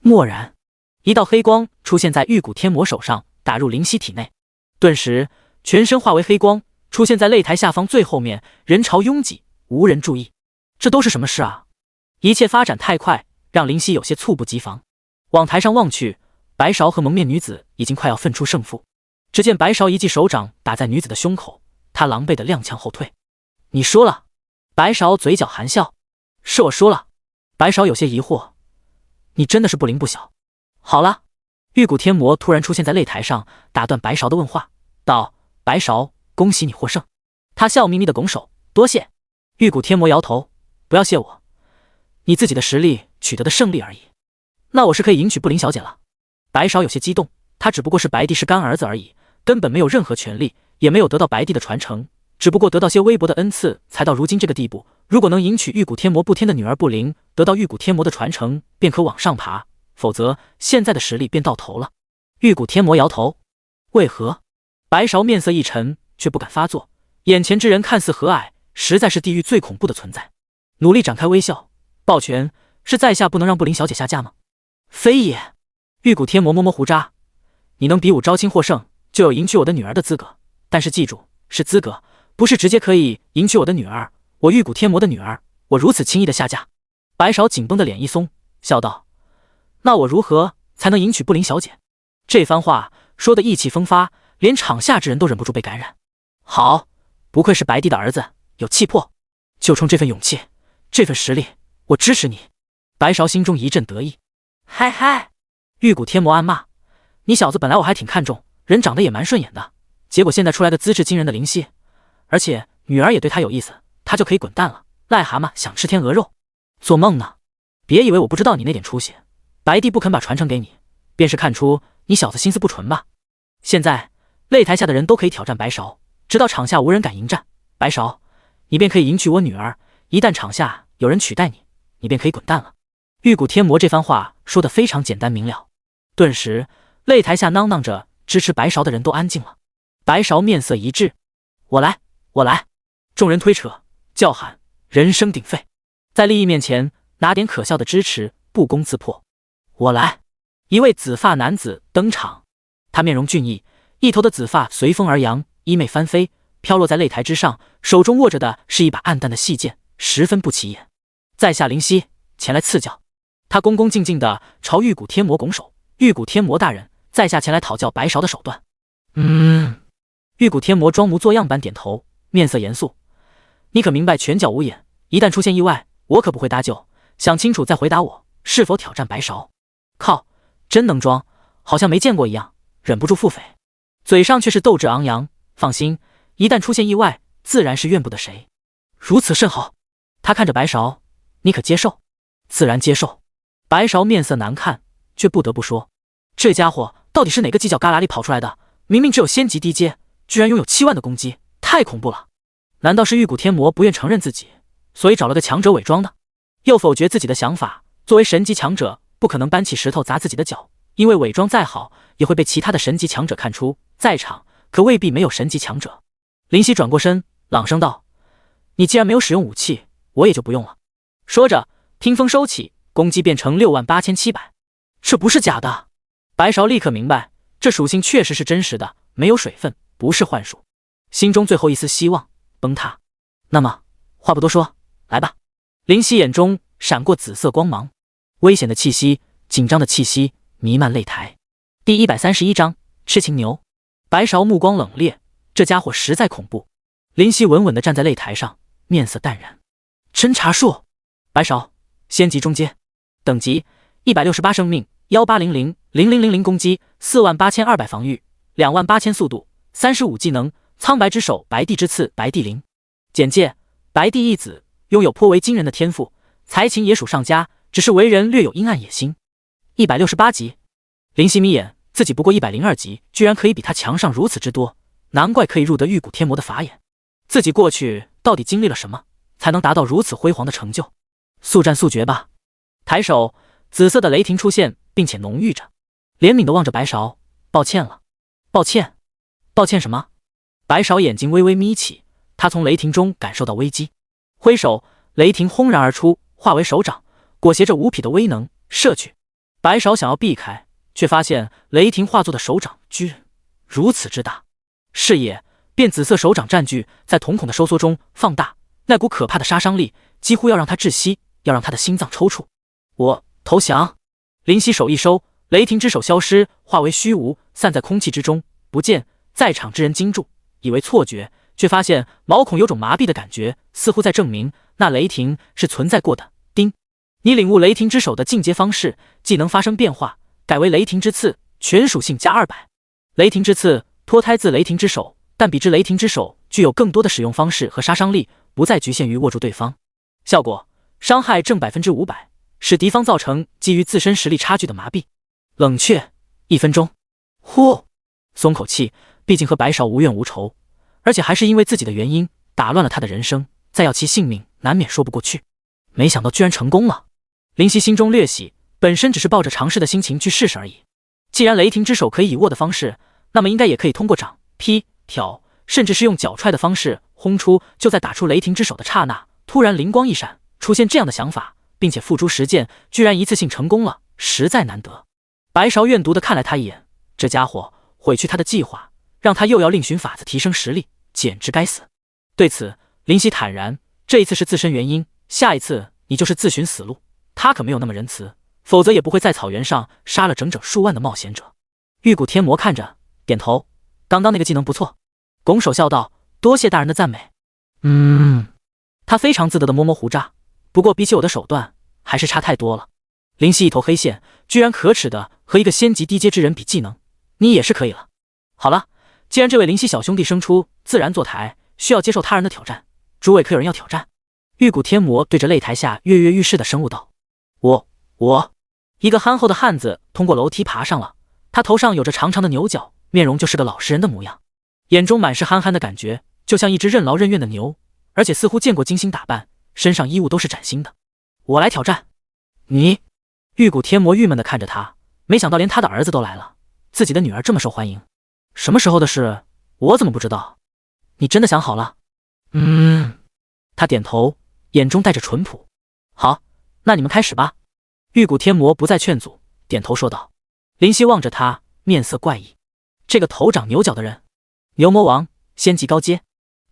A: 蓦然，一道黑光出现在玉骨天魔手上，打入灵犀体内。顿时，全身化为黑光，出现在擂台下方最后面，人潮拥挤，无人注意。这都是什么事啊？一切发展太快，让灵犀有些猝不及防。往台上望去，白芍和蒙面女子已经快要分出胜负。只见白芍一记手掌打在女子的胸口，她狼狈的踉跄后退。你输了。白芍嘴角含笑。是我输了。白芍有些疑惑。你真的是不灵不小。好了。玉骨天魔突然出现在擂台上，打断白芍的问话，道：“白芍，恭喜你获胜。”他笑眯眯的拱手：“多谢。”玉骨天魔摇头：“不要谢我，你自己的实力取得的胜利而已。那我是可以迎娶不灵小姐了。”白芍有些激动，他只不过是白帝是干儿子而已，根本没有任何权利，也没有得到白帝的传承，只不过得到些微薄的恩赐，才到如今这个地步。如果能迎娶玉骨天魔不天的女儿不灵，得到玉骨天魔的传承，便可往上爬。否则，现在的实力便到头了。玉骨天魔摇头。为何？白勺面色一沉，却不敢发作。眼前之人看似和蔼，实在是地狱最恐怖的存在。努力展开微笑。抱拳，是在下不能让不灵小姐下嫁吗？非也。玉骨天魔摸摸胡渣。你能比武招亲获胜，就有迎娶我的女儿的资格。但是记住，是资格，不是直接可以迎娶我的女儿。我玉骨天魔的女儿，我如此轻易的下嫁？白勺紧绷的脸一松，笑道：那我如何才能迎娶不灵小姐？这番话说的意气风发，连场下之人都忍不住被感染。好，不愧是白帝的儿子，有气魄。就冲这份勇气，这份实力，我支持你。白勺心中一阵得意。嗨嗨，玉骨天魔暗骂：你小子本来我还挺看重，人长得也蛮顺眼的，结果现在出来个资质惊人的灵犀，而且女儿也对他有意思，他就可以滚蛋了。癞蛤蟆想吃天鹅肉，做梦呢！别以为我不知道你那点出息，白帝不肯把传承给你，便是看出你小子心思不纯吧。现在擂台下的人都可以挑战白勺，直到场下无人敢迎战。白勺，你便可以迎娶我女儿，一旦场下有人取代你，你便可以滚蛋了。玉骨天魔这番话说得非常简单明了，顿时擂台下囔囔着支持白勺的人都安静了。白勺面色一滞：我来，我来！众人推扯叫喊，人声鼎沸，在利益面前拿点可笑的支持不攻自破。我来！一位紫发男子登场，他面容俊逸，一头的紫发随风而扬，衣袂翻飞，飘落在擂台之上，手中握着的是一把暗淡的细剑，十分不起眼。在下灵犀，前来赐教。他恭恭敬敬地朝玉骨天魔拱手：玉骨天魔大人，在下前来讨教白勺的手段。玉骨天魔装模作样般点头，面色严肃：你可明白拳脚无眼，一旦出现意外，我可不会搭救，想清楚再回答我是否挑战白勺。靠，真能装，好像没见过一样，忍不住腹诽，嘴上却是斗志昂扬。放心，一旦出现意外，自然是怨不得谁。如此甚好。他看着白勺：你可接受？自然接受。白勺面色难看，却不得不说，这家伙到底是哪个犄角旮旯里跑出来的？明明只有仙级低阶，居然拥有7万的攻击，太恐怖了。难道是玉骨天魔不愿承认自己，所以找了个强者伪装的？又否决自己的想法，作为神级强者，不可能搬起石头砸自己的脚，因为伪装再好，也会被其他的神级强者看出，在场可未必没有神级强者。林夕转过身，朗声道：你既然没有使用武器，我也就不用了。说着听风收起，攻击变成68700。这不是假的。白勺立刻明白，这属性确实是真实的，没有水分，不是幻术。心中最后一丝希望崩塌。那么话不多说，来吧。林夕眼中闪过紫色光芒，危险的气息，紧张的气息弥漫擂台。第131章痴情牛。白勺目光冷冽，这家伙实在恐怖。林夕稳稳地站在擂台上，面色淡然。侦查术。白勺，仙级中阶，等级168生命，18000000攻击，48200防御，28000速度，35技能，苍白之手，白帝之刺，白帝灵。简介：白帝一子，拥有颇为惊人的天赋，才情也属上佳，只是为人略有阴暗野心。168级。林夕眯眼，自己不过102级，居然可以比他强上如此之多，难怪可以入得玉骨天魔的法眼。自己过去到底经历了什么，才能达到如此辉煌的成就？速战速决吧。抬手，紫色的雷霆出现，并且浓郁着。怜悯地望着白勺：抱歉了。抱歉？抱歉什么？白勺眼睛微微眯起，他从雷霆中感受到危机。挥手，雷霆轰然而出，化为手掌，裹挟着无匹的威能射去。白勺想要避开，却发现雷霆化作的手掌居然如此之大，视野便紫色手掌占据，在瞳孔的收缩中放大，那股可怕的杀伤力几乎要让他窒息，要让他的心脏抽搐。我投降。林夕手一收，雷霆之手消失，化为虚无，散在空气之中，不见。在场之人惊住，以为错觉，却发现毛孔有种麻痹的感觉，似乎在证明那雷霆是存在过的。叮！你领悟雷霆之手的进阶方式，技能发生变化，改为雷霆之刺，全属性加200。雷霆之刺脱胎自雷霆之手，但比之雷霆之手具有更多的使用方式和杀伤力，不再局限于握住对方。效果：伤害正500%，使敌方造成基于自身实力差距的麻痹。冷却1分钟。呼，松口气，毕竟和白勺无怨无仇，而且还是因为自己的原因打乱了他的人生，再要其性命难免说不过去。没想到居然成功了。林夕心中略喜，本身只是抱着尝试的心情去试试而已。既然雷霆之手可以以握的方式，那么应该也可以通过掌、劈、挑，甚至是用脚踹的方式轰出。就在打出雷霆之手的刹那，突然灵光一闪，出现这样的想法，并且付诸实践，居然一次性成功了，实在难得。白芍怨毒地看了他一眼，这家伙毁去他的计划，让他又要另寻法子提升实力，简直该死。对此，林夕坦然，这一次是自身原因，下一次你就是自寻死路。他可没有那么仁慈，否则也不会在草原上杀了整整数万的冒险者。玉骨天魔看着，点头，刚刚那个技能不错，拱手笑道：“多谢大人的赞美。”他非常自得地摸摸胡渣，不过比起我的手段，还是差太多了。林夕一头黑线，居然可耻的和一个仙级低阶之人比技能，你也是可以了。好了，既然这位林夕小兄弟生出自然坐台，需要接受他人的挑战，诸位可有人要挑战？玉骨天魔对着擂台下跃跃欲试的生物道：“我。”一个憨厚的汉子通过楼梯爬上了，他头上有着长长的牛角，面容就是个老实人的模样，眼中满是憨憨的感觉，就像一只任劳任怨的牛，而且似乎见过精心打扮，身上衣物都是崭新的。我来挑战你。玉骨天魔郁闷地看着他，没想到连他的儿子都来了，自己的女儿这么受欢迎，什么时候的事，我怎么不知道？你真的想好了？他点头，眼中带着淳朴。好，那你们开始吧。玉骨天魔不再劝阻，点头说道。林夕望着他，面色怪异。这个头长牛角的人，牛魔王，仙级高阶，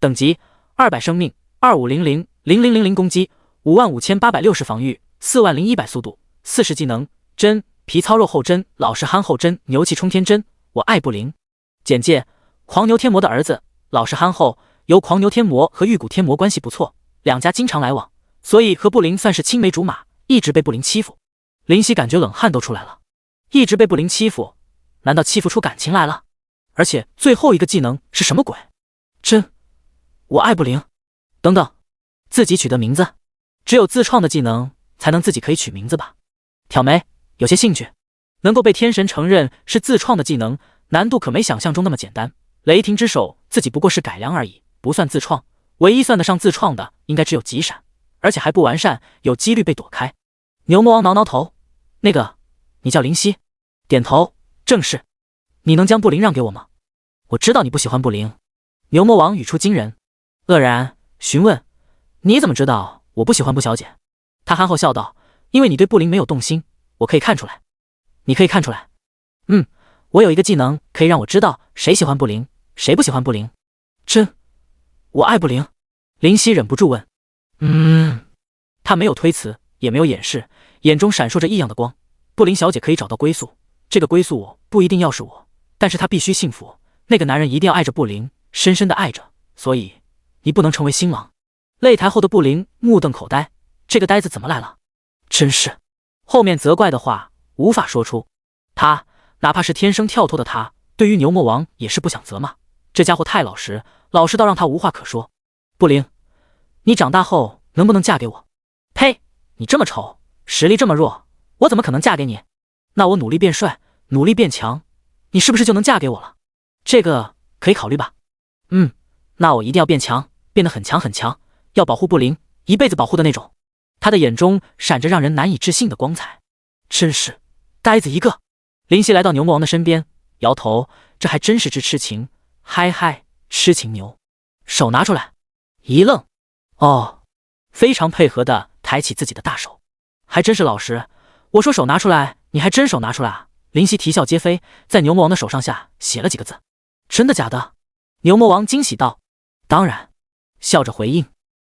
A: 等级200生命，25000000攻击，55860防御，40100速度，40技能真皮糙肉厚真老实憨厚真牛气冲天真我爱不灵。简介：狂牛天魔的儿子，老实憨厚，由狂牛天魔和玉骨天魔关系不错，两家经常来往，所以和不灵算是青梅竹马，一直被不灵欺负。林夕感觉冷汗都出来了，一直被不灵欺负，难道欺负出感情来了？而且最后一个技能是什么鬼？真我爱不灵？等等，自己取的名字，只有自创的技能才能自己可以取名字吧？挑眉，有些兴趣。能够被天神承认是自创的技能，难度可没想象中那么简单。雷霆之手自己不过是改良而已，不算自创，唯一算得上自创的应该只有极闪，而且还不完善，有几率被躲开。牛魔王挠挠头，那个，你叫林夕？点头，正是。你能将不灵让给我吗？我知道你不喜欢不灵。牛魔王语出惊人，愕然询问：你怎么知道我不喜欢不小姐？他憨厚笑道：因为你对不灵没有动心，我可以看出来。你可以看出来？我有一个技能可以让我知道谁喜欢不灵，谁不喜欢不灵。真我爱不灵？林夕忍不住问。他没有推辞，也没有掩饰，眼中闪烁着异样的光。不灵小姐可以找到归宿，这个归宿不一定要是我，但是她必须幸福，那个男人一定要爱着不灵，深深的爱着，所以你不能成为新郎。擂台后的不灵目瞪口呆，这个呆子怎么来了？真是，后面责怪的话无法说出。他哪怕是天生跳脱的他，对于牛魔王也是不想责骂，这家伙太老实，老实到让他无话可说。不灵，你长大后能不能嫁给我？呸，你这么丑，实力这么弱，我怎么可能嫁给你？那我努力变帅，努力变强，你是不是就能嫁给我了？这个可以考虑吧。那我一定要变强，变得很强很强，要保护不灵，一辈子保护的那种。他的眼中闪着让人难以置信的光彩。真是呆子一个。林夕来到牛魔王的身边，摇头，这还真是只痴情，嗨，痴情牛。手拿出来。一愣，哦，非常配合的抬起自己的大手，还真是老实。我说手拿出来，你还真手拿出来啊？林夕啼笑皆非，在牛魔王的手上下写了几个字。真的假的？牛魔王惊喜道。当然，笑着回应。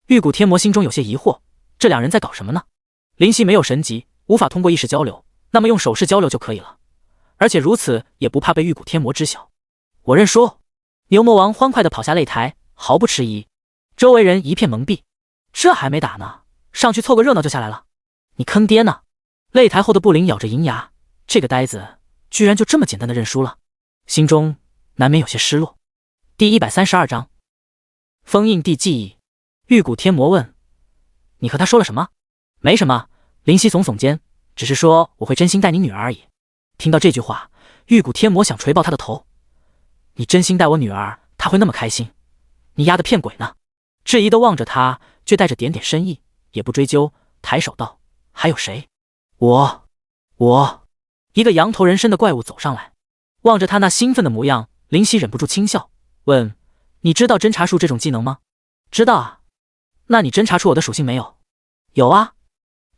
A: 玉骨天魔心中有些疑惑，这两人在搞什么呢？林夕没有神级，无法通过意识交流，那么用手势交流就可以了，而且如此也不怕被玉骨天魔知晓。我认输。牛魔王欢快地跑下擂台，毫不迟疑。周围人一片懵逼，这还没打呢，上去凑个热闹就下来了，你坑爹呢？擂台后的不灵咬着银牙，这个呆子居然就这么简单的认输了，心中难免有些失落。第132章封印地记忆。玉骨天魔问：你和他说了什么？没什么。林夕耸耸肩，只是说我会真心待你女儿而已。听到这句话，玉骨天魔想锤爆他的头。你真心待我女儿，她会那么开心？你丫的骗鬼呢？质疑的望着他，却带着点点深意，也不追究，抬手道：还有谁？我一个羊头人身的怪物走上来，望着他那兴奋的模样，林夕忍不住轻笑，问：“你知道侦查术这种技能吗？”“知道啊。”“那你侦查出我的属性没有？”“有啊。”“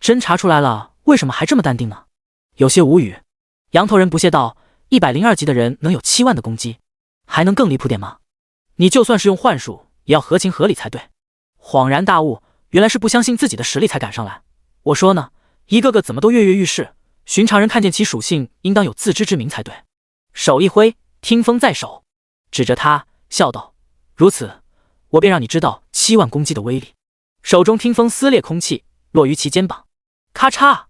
A: 侦查出来了，为什么还这么淡定呢？”有些无语。羊头人不屑道：“102级的人能有7万的攻击，还能更离谱点吗？你就算是用幻术，也要合情合理才对。”恍然大悟，原来是不相信自己的实力才赶上来。我说呢，一个个怎么都跃跃欲试，寻常人看见其属性应当有自知之明才对。手一挥，听风在手，指着他笑道：“如此，我便让你知道7万攻击的威力。”手中听风撕裂空气，落于其肩膀，咔嚓，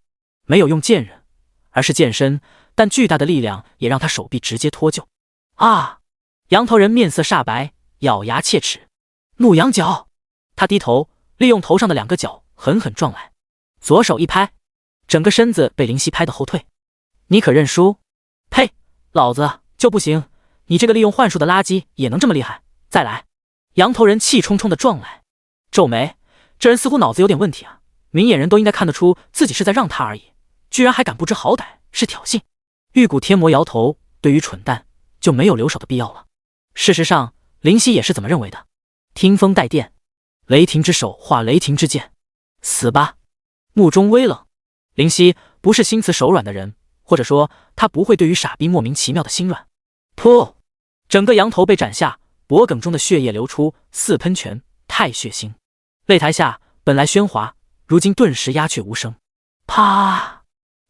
A: 没有用剑刃，而是剑身，但巨大的力量也让他手臂直接脱臼。啊！羊头人面色煞白，咬牙切齿，怒羊角。他低头，利用头上的2个角狠狠撞来，左手一拍，整个身子被林夕拍得后退。你可认输？呸！老子就不行，你这个利用幻术的垃圾也能这么厉害？再来！羊头人气冲冲地撞来，皱眉，这人似乎脑子有点问题啊！明眼人都应该看得出自己是在让他而已，居然还敢不知好歹，是挑衅。玉骨天魔摇头，对于蠢蛋就没有留手的必要了。事实上，林夕也是怎么认为的。听风带电，雷霆之手化雷霆之剑，死吧！目中微冷。林夕不是心慈手软的人，或者说他不会对于傻逼莫名其妙的心软。噗！整个羊头被斩下，脖颈中的血液流出，似喷泉，太血腥。擂台下本来喧哗，如今顿时鸦雀无声。啪！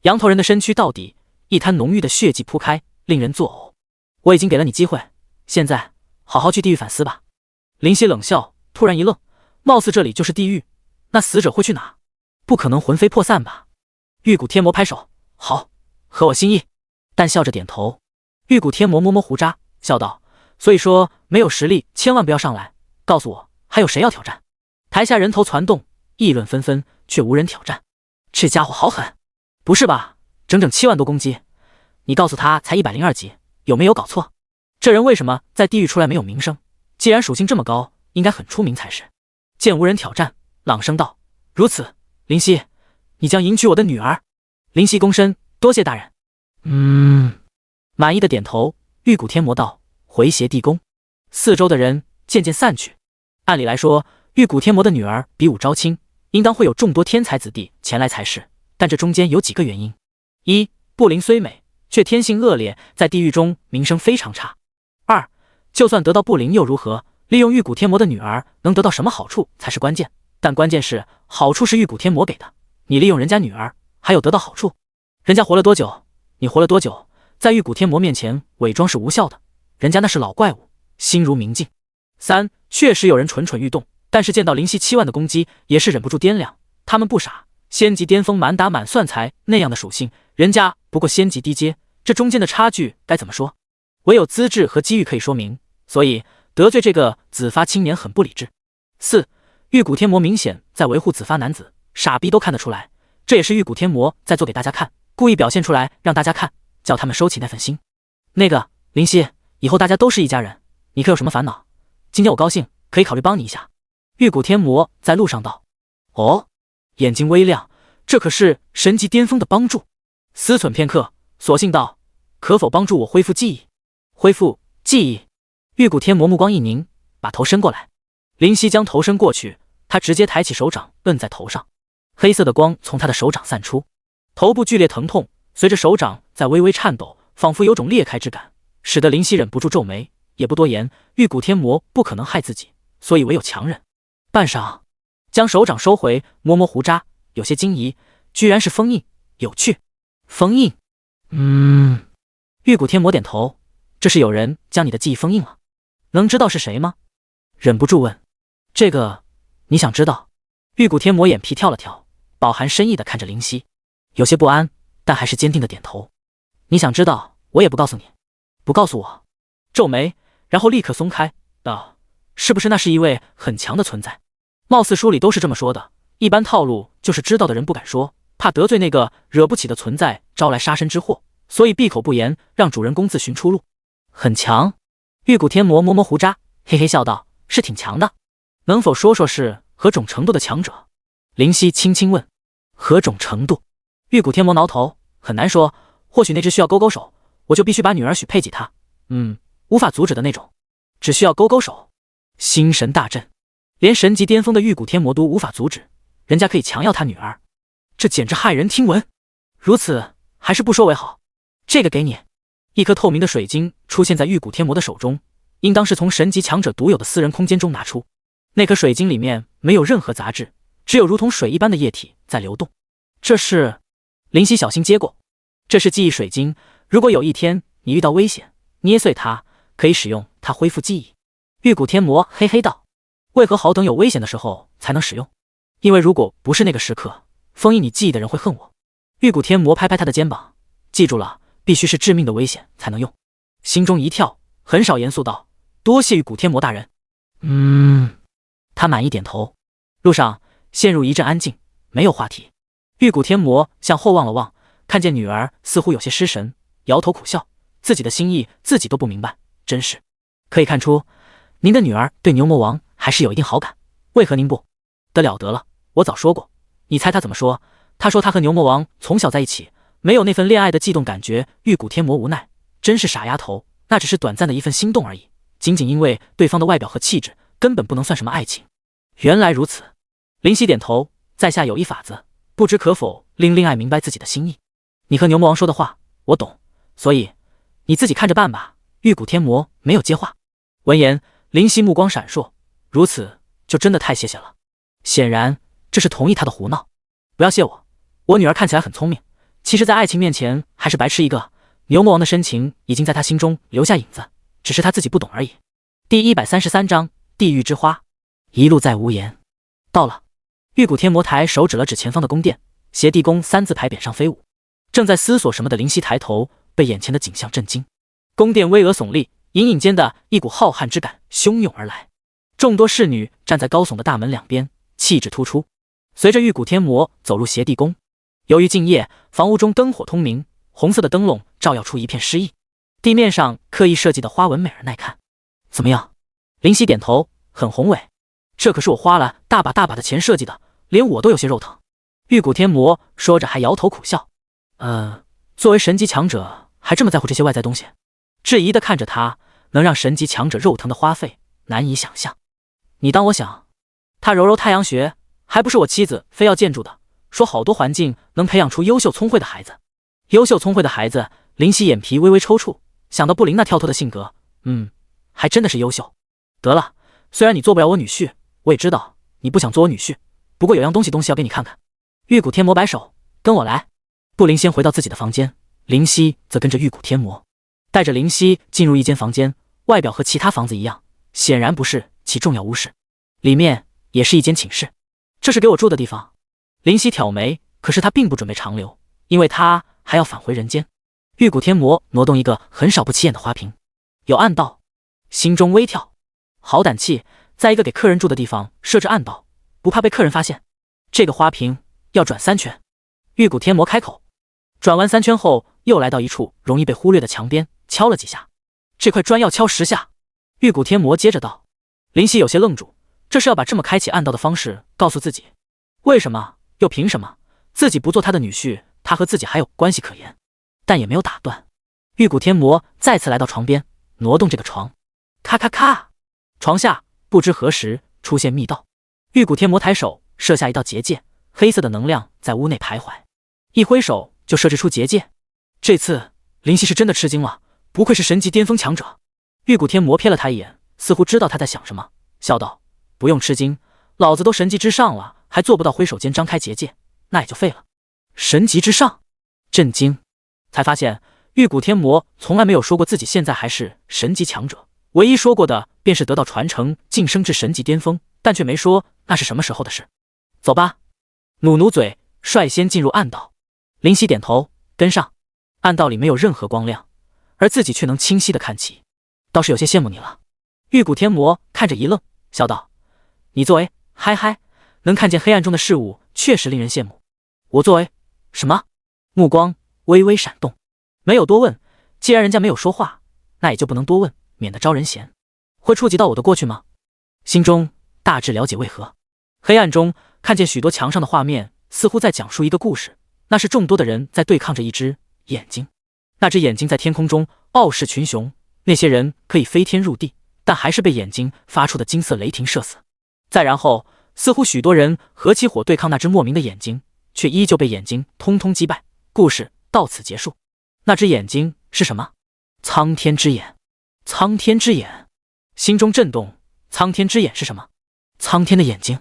A: 羊头人的身躯到底，一滩浓郁的血迹铺开，令人作呕。我已经给了你机会，现在好好去地狱反思吧。林夕冷笑，突然一愣，貌似这里就是地狱，那死者会去哪？不可能魂飞魄散吧？玉骨天魔拍手，好，合我心意。但笑着点头。玉骨天魔摸摸胡渣，笑道：所以说没有实力千万不要上来，告诉我还有谁要挑战？台下人头攒动，议论纷纷，却无人挑战。这家伙好狠，不是吧？整整7万多攻击，你告诉他才102级，有没有搞错？这人为什么在地狱出来没有名声？既然属性这么高，应该很出名才是。见无人挑战，朗声道：如此，林夕，你将迎娶我的女儿。林夕躬身，多谢大人。满意的点头。玉骨天魔道：回邪地宫。四周的人渐渐散去。按理来说，玉骨天魔的女儿比武招亲，应当会有众多天才子弟前来才是，但这中间有几个原因：一，不灵虽美，却天性恶劣，在地狱中名声非常差；二，就算得到不灵又如何？利用玉骨天魔的女儿能得到什么好处才是关键，但关键是好处是玉骨天魔给的，你利用人家女儿还有得到好处？人家活了多久，你活了多久，在玉骨天魔面前伪装是无效的，人家那是老怪物，心如明镜。三，确实有人蠢蠢欲动，但是见到林夕7万的攻击，也是忍不住掂量，他们不傻，仙级巅峰满打满算才那样的属性，人家不过仙级低阶，这中间的差距该怎么说？唯有资质和机遇可以说明，所以得罪这个紫发青年很不理智。四，玉骨天魔明显在维护紫发男子，傻逼都看得出来，这也是玉骨天魔在做给大家看，故意表现出来让大家看，叫他们收起那份心。那个林夕，以后大家都是一家人，你可有什么烦恼？今天我高兴，可以考虑帮你一下。玉骨天魔在路上道。哦，眼睛微亮，这可是神级巅峰的帮助。思忖片刻，索性道：可否帮助我恢复记忆？恢复记忆。玉骨天魔目光一凝，把头伸过来。林夕将头伸过去，他直接抬起手掌摁在头上，黑色的光从他的手掌散出，头部剧烈疼痛，随着手掌在微微颤抖，仿佛有种裂开之感，使得林夕忍不住皱眉，也不多言，玉骨天魔不可能害自己，所以唯有强忍。半晌，将手掌收回，摸摸胡渣，有些惊疑，居然是封印，有趣。封印？玉骨天魔点头，这是有人将你的记忆封印了，能知道是谁吗？忍不住问。这个你想知道？玉骨天魔眼皮跳了跳，饱含深意地看着林夕，有些不安，但还是坚定地点头。你想知道，我也不告诉你。不告诉我？皱眉，然后立刻松开，道：是不是那是一位很强的存在？貌似书里都是这么说的，一般套路就是知道的人不敢说，怕得罪那个惹不起的存在，招来杀身之祸，所以闭口不言，让主人公自寻出路。很强？玉骨天魔摸摸胡渣，嘿嘿笑道：是挺强的，能否说说是何种程度的强者？林夕轻轻问。何种程度？玉骨天魔挠头，很难说，或许那只需要勾勾手，我就必须把女儿许配给他。无法阻止的那种，只需要勾勾手。心神大震，连神级巅峰的玉骨天魔都无法阻止，人家可以强要他女儿，这简直骇人听闻。如此还是不说为好。这个给你。一颗透明的水晶出现在玉骨天魔的手中，应当是从神级强者独有的私人空间中拿出。那颗水晶里面没有任何杂质，只有如同水一般的液体在流动。这是……林夕小心接过，这是记忆水晶，如果有一天你遇到危险，捏碎它，可以使用它恢复记忆。玉骨天魔嘿嘿道：为何好等有危险的时候才能使用？因为如果不是那个时刻，封印你记忆的人会恨我。玉骨天魔拍拍他的肩膀，记住了，必须是致命的危险才能用。心中一跳，很少严肃道：多谢玉骨天魔大人。他满意点头。路上陷入一阵安静，没有话题。玉骨天魔向后望了望，看见女儿似乎有些失神，摇头苦笑，自己的心意自己都不明白，真是。可以看出，您的女儿对牛魔王还是有一定好感，为何您不？得了，我早说过。你猜他怎么说？他说他和牛魔王从小在一起，没有那份恋爱的悸动感觉。玉骨天魔无奈，真是傻丫头，那只是短暂的一份心动而已，仅仅因为对方的外表和气质，根本不能算什么爱情。原来如此。林夕点头，在下有一法子，不知可否令令爱明白自己的心意。你和牛魔王说的话我懂，所以你自己看着办吧。玉骨天魔没有接话。闻言，林夕目光闪烁，如此就真的太谢谢了。显然这是同意他的胡闹。不要谢我女儿看起来很聪明，其实在爱情面前还是白痴一个。牛魔王的深情已经在他心中留下影子，只是他自己不懂而已。第133章地狱之花。一路再无言。到了。玉骨天魔抬手指了指前方的宫殿，邪地宫3字牌匾上飞舞。正在思索什么的林夕抬头，被眼前的景象震惊。宫殿巍峨耸立，隐隐间的一股浩瀚之感汹涌而来。众多侍女站在高耸的大门两边，气质突出。随着玉骨天魔走入邪地宫，由于静夜，房屋中灯火通明，红色的灯笼照耀出一片诗意。地面上刻意设计的花纹美而耐看。怎么样？林夕点头，很宏伟。这可是我花了大把的钱设计的，连我都有些肉疼。玉骨天魔说着还摇头苦笑。作为神级强者，还这么在乎这些外在东西？质疑地看着他，能让神级强者肉疼的花费，难以想象。你当我想？他揉揉太阳穴，还不是我妻子非要建筑的，说好多环境能培养出优秀聪慧的孩子。优秀聪慧的孩子，林夕眼皮微微抽搐，想到布林那跳脱的性格，还真的是优秀。得了，虽然你做不了我女婿，我也知道你不想做我女婿，不过有样东西要给你看看。玉骨天魔摆手，跟我来。布林先回到自己的房间，林夕则跟着玉骨天魔，带着林夕进入一间房间，外表和其他房子一样，显然不是其重要屋室。里面也是一间寝室。这是给我住的地方。林夕挑眉，可是他并不准备长留，因为他还要返回人间。玉骨天魔挪动一个很少不起眼的花瓶，有暗道，心中微跳，好胆气，在一个给客人住的地方设置暗道，不怕被客人发现。这个花瓶要转3圈。玉骨天魔开口。转完3圈后，又来到一处容易被忽略的墙边，敲了几下。这块砖要敲10下。玉骨天魔接着道。林夕有些愣住，这是要把这么开启暗道的方式告诉自己？为什么？又凭什么？自己不做他的女婿，他和自己还有关系可言？但也没有打断。玉骨天魔再次来到床边，挪动这个床，咔咔咔，床下不知何时出现密道。玉骨天魔抬手设下一道结界，黑色的能量在屋内徘徊，一挥手就设置出结界。这次林夕是真的吃惊了，不愧是神级巅峰强者。玉骨天魔瞥了他一眼，似乎知道他在想什么，笑道：不用吃惊，老子都神级之上了，还做不到挥手间张开结界，那也就废了。神级之上？震惊，才发现玉骨天魔从来没有说过自己现在还是神级强者，唯一说过的便是得到传承晋升至神级巅峰，但却没说那是什么时候的事。走吧。努嘴，率先进入暗道。林夕点头，跟上。暗道里没有任何光亮，而自己却能清晰地看齐，倒是有些羡慕你了。玉骨天魔看着一愣，笑道：你作为嗨，能看见黑暗中的事物，确实令人羡慕。我作为什么？目光微微闪动，没有多问，既然人家没有说话，那也就不能多问，免得招人嫌。会触及到我的过去吗？心中大致了解为何。黑暗中看见许多墙上的画面，似乎在讲述一个故事，那是众多的人在对抗着一只眼睛。那只眼睛在天空中傲视群雄，那些人可以飞天入地，但还是被眼睛发出的金色雷霆射死。再然后，似乎许多人合起伙对抗那只莫名的眼睛，却依旧被眼睛通通击败。故事到此结束。那只眼睛是什么？苍天之眼。苍天之眼，心中震动。苍天之眼是什么？苍天的眼睛，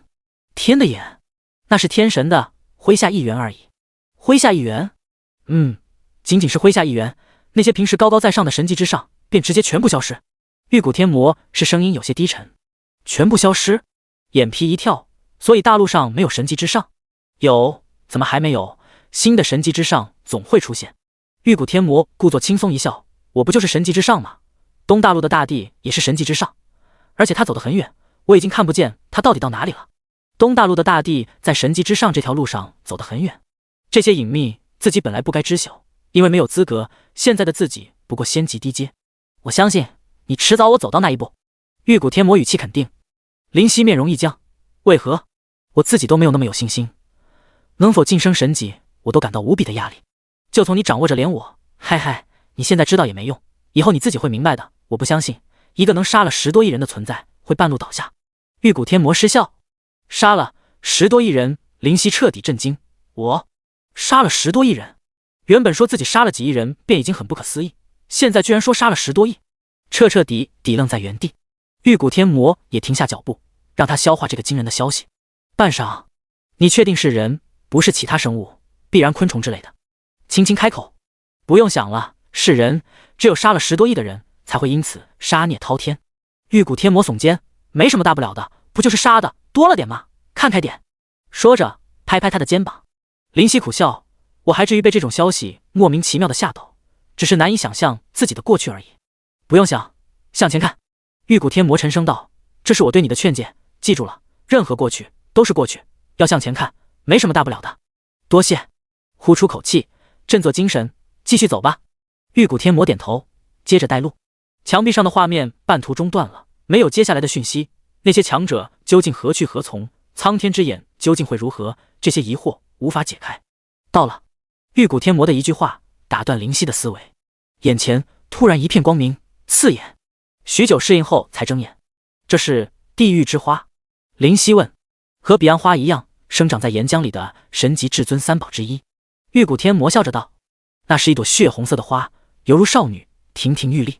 A: 天的眼，那是天神的麾下一员而已。麾下一员？仅仅是麾下一员，那些平时高高在上的神级之上便直接全部消失。玉骨天魔是声音有些低沉。全部消失？眼皮一跳，所以大陆上没有神级之上？有，怎么还没有？新的神级之上总会出现。玉骨天魔故作轻松一笑，我不就是神级之上吗？东大陆的大地也是神级之上，而且他走得很远，我已经看不见他到底到哪里了。东大陆的大地在神级之上这条路上走得很远，这些隐秘自己本来不该知晓，因为没有资格，现在的自己不过仙级低阶。我相信你迟早我走到那一步。玉骨天魔语气肯定。林夕面容一僵，为何？我自己都没有那么有信心，能否晋升神级我都感到无比的压力。就从你掌握着连我，嗨，你现在知道也没用，以后你自己会明白的。我不相信一个能杀了10多亿人的存在会半路倒下。玉骨天魔失笑。杀了10多亿人？林夕彻底震惊。我杀了10多亿人？原本说自己杀了几亿人便已经很不可思议，现在居然说杀了10多亿，彻底愣在原地。玉骨天魔也停下脚步，让他消化这个惊人的消息。半晌，你确定是人，不是其他生物，必然昆虫之类的？轻轻开口。不用想了，是人，只有杀了10多亿的人才会因此杀孽滔天。玉骨天魔耸肩，没什么大不了的，不就是杀的多了点吗？看开点。说着拍拍他的肩膀。林夕苦笑，我还至于被这种消息莫名其妙的吓到，只是难以想象自己的过去而已。不用想，向前看。玉骨天魔沉声道，这是我对你的劝诫，记住了，任何过去都是过去，要向前看，没什么大不了的。多谢。呼出口气，振作精神，继续走吧。玉骨天魔点头，接着带路。墙壁上的画面半途中断了，没有接下来的讯息。那些强者究竟何去何从？苍天之眼究竟会如何？这些疑惑无法解开。到了。玉骨天魔的一句话打断林夕的思维，眼前突然一片光明，刺眼。许久适应后才睁眼。这是地狱之花？林夕问。和彼岸花一样，生长在岩浆里的神级至尊3宝之一。玉骨天魔笑着道，那是一朵血红色的花，犹如少女，亭亭玉立。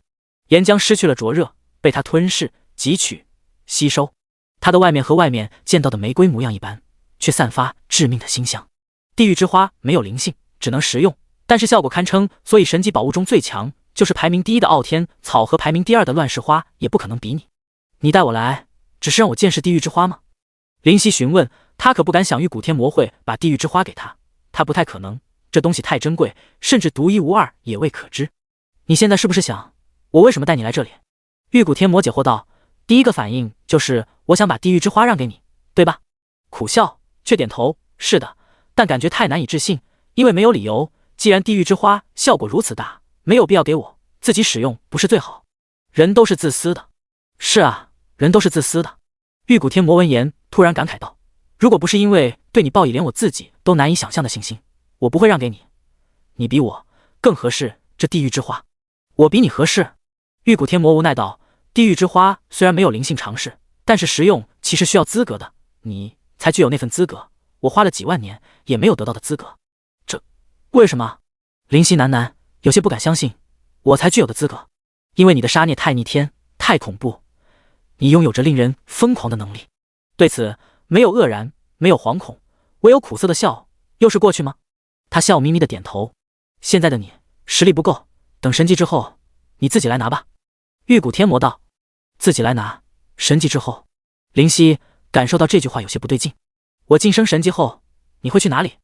A: 岩浆失去了灼热，被它吞噬、汲取、吸收。它的外面和外面见到的玫瑰模样一般，却散发致命的馨香。地狱之花没有灵性，只能食用，但是效果堪称，所以神级宝物中最强，就是排名第1的傲天草和排名第2的乱世花也不可能比拟。你带我来，只是让我见识地狱之花吗？林夕询问。他可不敢想玉骨天魔会把地狱之花给他，他不太可能，这东西太珍贵，甚至独一无二也未可知。你现在是不是想我为什么带你来这里？玉骨天魔解惑道。第一个反应就是我想把地狱之花让给你，对吧？苦笑，却点头，是的，但感觉太难以置信，因为没有理由。既然地狱之花效果如此大，没有必要给我，自己使用不是最好？人都是自私的。是啊，人都是自私的。玉骨天魔闻言突然感慨道，如果不是因为对你抱以连我自己都难以想象的信心，我不会让给你。你比我更合适这地狱之花。我比你合适？玉骨天魔无奈道，地狱之花虽然没有灵性尝试，但是食用其实需要资格的，你才具有那份资格，我花了几万年也没有得到的资格。这为什么？林夕喃喃，有些不敢相信，我才具有的资格。因为你的杀孽太逆天，太恐怖，你拥有着令人疯狂的能力。对此没有愕然，没有惶恐，唯有苦涩的笑。又是过去吗？他笑眯眯的点头。现在的你实力不够，等神级之后你自己来拿吧。玉骨天魔道。自己来拿？神级之后？林夕感受到这句话有些不对劲。我晋升神级后你会去哪里？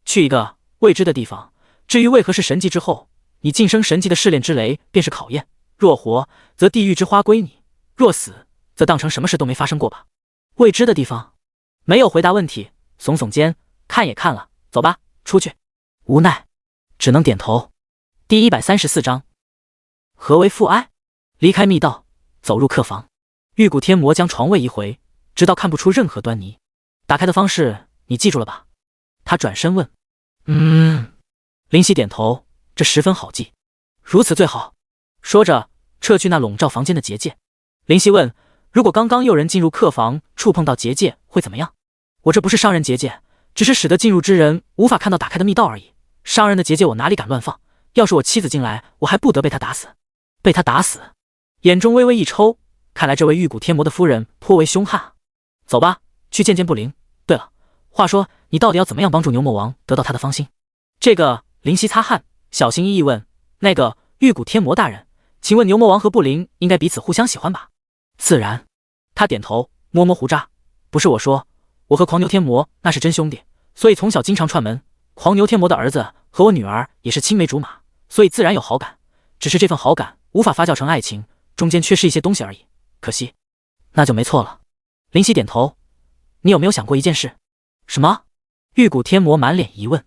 A: 去一个未知的地方。至于为何是神级之后，你晋升神级的试炼之雷便是考验，若活则地狱之花归你，若死则当成什么事都没发生过吧。未知的地方？没有回答问题，耸耸肩，看也看了，走吧，出去。无奈只能点头。第134章，何为父爱？离开密道，走入客房。玉骨天魔将床位移回，直到看不出任何端倪。打开的方式你记住了吧？他转身问。林夕点头，这十分好记。如此最好。说着，撤去那笼罩房间的结界。林夕问：如果刚刚有人进入客房，触碰到结界会怎么样？我这不是伤人结界，只是使得进入之人无法看到打开的密道而已。伤人的结界我哪里敢乱放？要是我妻子进来，我还不得被他打死？被他打死？眼中微微一抽，看来这位玉骨天魔的夫人颇为凶悍。走吧，去见见不灵。对了，话说你到底要怎么样帮助牛魔王得到他的芳心？这个林夕擦汗，小心翼翼问：那个玉骨天魔大人，请问牛魔王和不灵应该彼此互相喜欢吧？自然。他点头，摸摸胡渣。不是我说，我和狂牛天魔那是真兄弟，所以从小经常串门。狂牛天魔的儿子和我女儿也是青梅竹马，所以自然有好感。只是这份好感无法发酵成爱情，中间缺失一些东西而已。可惜。那就没错了。林夕点头。你有没有想过一件事？什么？玉骨天魔满脸疑问。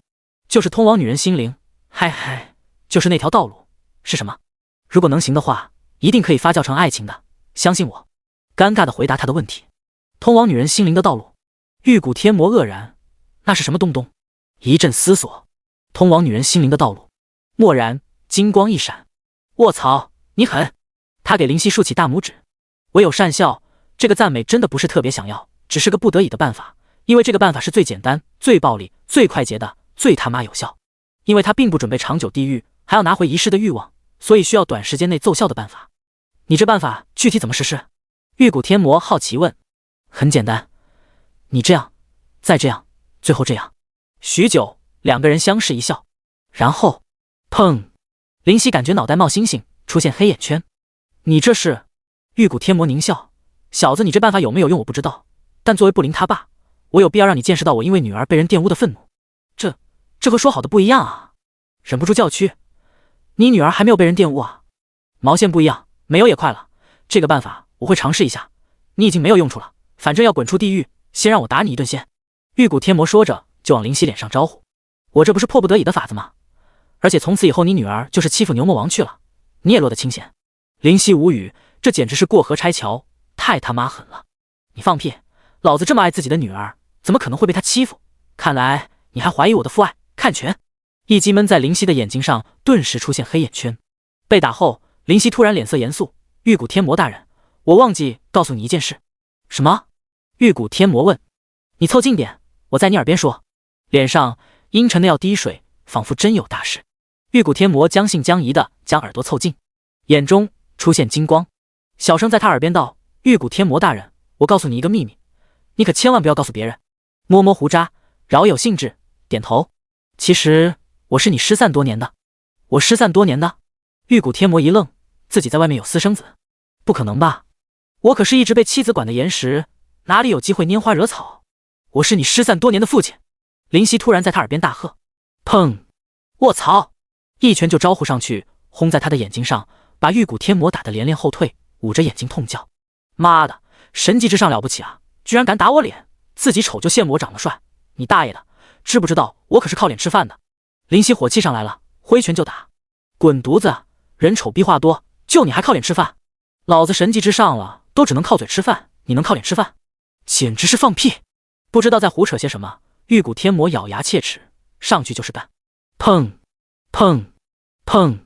A: 就是通往女人心灵，嗨，就是那条道路。是什么？如果能行的话，一定可以发酵成爱情的，相信我。尴尬地回答他的问题。通往女人心灵的道路。玉骨天魔愕然，那是什么东东？一阵思索，通往女人心灵的道路。蓦然金光一闪，卧槽，你狠！他给林夕竖起大拇指，唯有讪笑。这个赞美真的不是特别想要，只是个不得已的办法，因为这个办法是最简单、最暴力、最快捷的，最他妈有效。因为他并不准备长久地狱，还要拿回一世的欲望，所以需要短时间内奏效的办法。你这办法具体怎么实施？玉骨天魔好奇问。很简单，你这样，再这样，最后这样。许久，两个人相视一笑，然后砰！林夕感觉脑袋冒星星，出现黑眼圈。你这是？玉骨天魔狞笑，小子，你这办法有没有用我不知道，但作为不灵他爸，我有必要让你见识到我因为女儿被人玷污的愤怒。这和说好的不一样啊！忍不住叫屈，你女儿还没有被人玷污啊？毛线不一样，没有也快了。这个办法我会尝试一下，你已经没有用处了，反正要滚出地狱，先让我打你一顿先。玉骨天魔说着就往林夕脸上招呼。我这不是迫不得已的法子吗？而且从此以后你女儿就是欺负牛魔王去了，你也落得清闲。林夕无语，这简直是过河拆桥，太他妈狠了！你放屁！老子这么爱自己的女儿，怎么可能会被她欺负？看来你还怀疑我的父爱。看拳！一击闷在林夕的眼睛上，顿时出现黑眼圈。被打后，林夕突然脸色严肃。玉骨天魔大人，我忘记告诉你一件事。什么？玉骨天魔问。你凑近点，我在你耳边说。脸上阴沉的要滴水，仿佛真有大事。玉骨天魔将信将疑的将耳朵凑近，眼中出现金光，小声在他耳边道：玉骨天魔大人，我告诉你一个秘密，你可千万不要告诉别人。摸摸胡渣，饶有兴致，点头。其实我是你失散多年的。我失散多年的？玉骨天魔一愣，自己在外面有私生子？不可能吧，我可是一直被妻子管得严实，哪里有机会拈花惹草？我是你失散多年的父亲。林夕突然在他耳边大喝。砰！卧槽！一拳就招呼上去，轰在他的眼睛上，把玉骨天魔打得连连后退，捂着眼睛痛叫。妈的，神级之上了不起啊，居然敢打我脸，自己丑就羡慕我长得帅，你大爷的，知不知道我可是靠脸吃饭的？林夕火气上来了，挥拳就打。滚犊子，人丑逼话多，就你还靠脸吃饭？老子神级之上了，都只能靠嘴吃饭，你能靠脸吃饭？简直是放屁！不知道在胡扯些什么。玉骨天魔咬牙切齿，上去就是干。砰砰砰，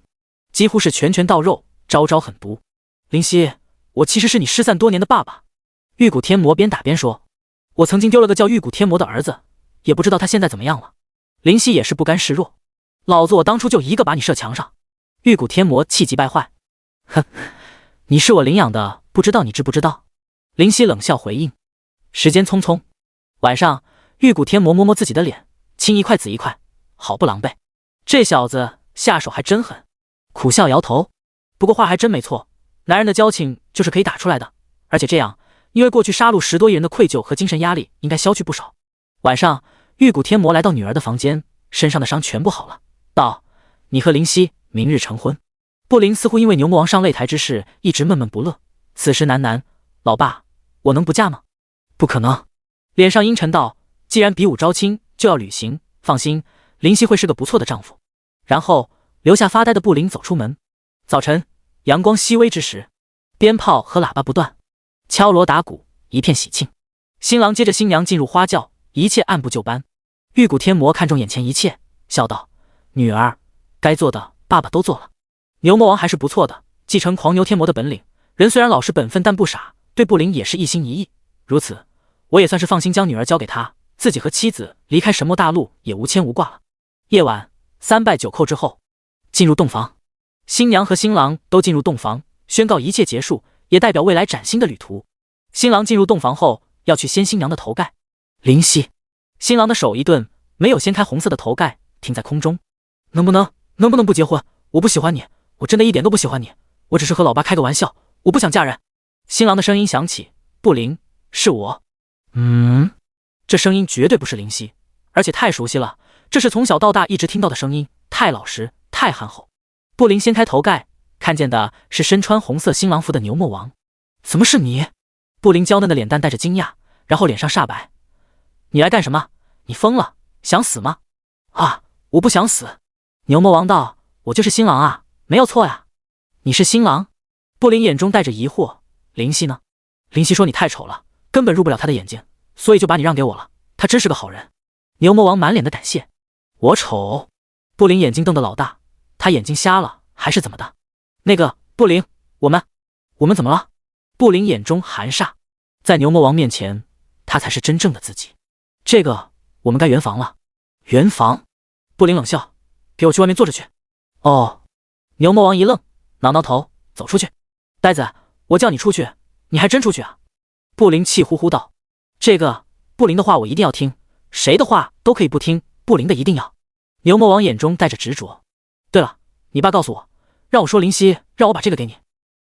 A: 几乎是拳拳到肉，招招狠毒。林夕，我其实是你失散多年的爸爸。玉骨天魔边打边说。我曾经丢了个叫玉骨天魔的儿子，也不知道他现在怎么样了。林夕也是不甘示弱。老子我当初就一个把你射墙上。玉骨天魔气急败坏。哼，你是我领养的，不知道你知不知道？林夕冷笑回应。时间匆匆，晚上，玉骨天魔摸摸自己的脸，青一块紫一块，好不狼狈。这小子下手还真狠。苦笑摇头。不过话还真没错，男人的交情就是可以打出来的，而且这样，因为过去杀戮10多亿人的愧疚和精神压力应该消去不少。晚上，玉骨天魔来到女儿的房间，身上的伤全部好了，道：你和林夕明日成婚。不灵似乎因为牛魔王上擂台之事一直闷闷不乐，此时喃喃：老爸，我能不嫁吗？不可能。脸上阴沉道：既然比武招亲，就要履行，放心，林夕会是个不错的丈夫。然后留下发呆的不灵走出门。早晨，阳光熹微之时，鞭炮和喇叭不断，敲锣打鼓，一片喜庆。新郎接着新娘进入花轿，一切按部就班。玉骨天魔看中眼前一切，笑道：女儿，该做的爸爸都做了。牛魔王还是不错的，继承狂牛天魔的本领，人虽然老实本分，但不傻，对不灵也是一心一意。如此，我也算是放心将女儿交给他，自己和妻子离开神魔大陆也无牵无挂了。夜晚，3拜9叩之后，进入洞房，新娘和新郎都进入洞房，宣告一切结束，也代表未来崭新的旅途。新郎进入洞房后，要去掀新娘的头盖。灵犀，新郎的手一顿，没有掀开红色的头盖，停在空中。能不能不结婚？我不喜欢你，我真的一点都不喜欢你，我只是和老爸开个玩笑，我不想嫁人。新郎的声音响起，不灵，是我。这声音绝对不是灵犀，而且太熟悉了，这是从小到大一直听到的声音，太老实，太憨厚。不灵掀开头盖，看见的是身穿红色新郎服的牛魔王。怎么是你？不灵娇嫩的脸蛋带着惊讶，然后脸上煞白。你来干什么？你疯了？想死吗？啊，我不想死。牛魔王道，我就是新郎啊，没有错呀。你是新郎？不灵眼中带着疑惑。灵犀呢？灵犀说你太丑了，根本入不了他的眼睛，所以就把你让给我了。他真是个好人。牛魔王满脸的感谢。我丑？不灵眼睛瞪得老大，他眼睛瞎了还是怎么的？那个不灵，我们怎么了？不灵眼中含煞，在牛魔王面前，他才是真正的自己。这个我们该圆房了。圆房？不灵冷笑，给我去外面坐着去。哦。牛魔王一愣，挠挠头，走出去。呆子，我叫你出去，你还真出去啊？不灵气呼呼道。这个不灵的话我一定要听，谁的话都可以不听，不灵的一定要。牛魔王眼中带着执着。对了，你爸告诉我，让我说灵犀，让我把这个给你。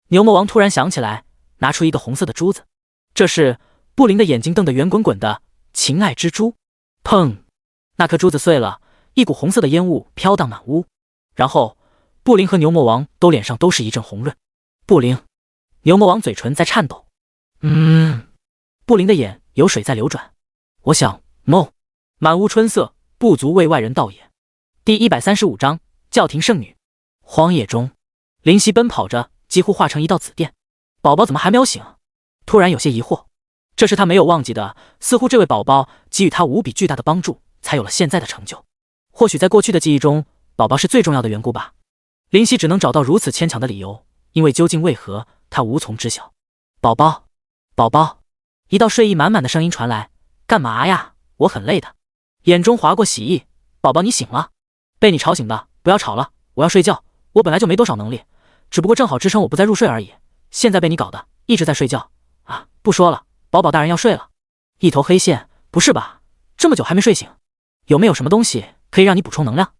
A: 牛魔王突然想起来，拿出一个红色的珠子，这是不灵的眼睛瞪得圆滚滚的情爱之珠。砰！那颗珠子碎了，一股红色的烟雾飘荡满屋，然后不灵和牛魔王脸上都是一阵红润。不灵，牛魔王嘴唇在颤抖。不灵的眼有水在流转。我想满屋春色，不足为外人道也。第135章教廷圣女。荒野中，灵犀奔跑着，几乎化成一道紫电。宝宝怎么还没有醒？突然有些疑惑。这是他没有忘记的，似乎这位宝宝给予他无比巨大的帮助，才有了现在的成就。或许在过去的记忆中，宝宝是最重要的缘故吧。灵犀只能找到如此牵强的理由，因为究竟为何，他无从知晓。宝宝，宝宝，一道睡意满满的声音传来。干嘛呀？我很累的。眼中划过喜意。宝宝，你醒了？被你吵醒的，不要吵了，我要睡觉。我本来就没多少能力，只不过正好支撑我不再入睡而已。现在被你搞的，一直在睡觉啊！不说了，宝宝大人要睡了。一头黑线，不是吧？这么久还没睡醒，有没有什么东西可以让你补充能量？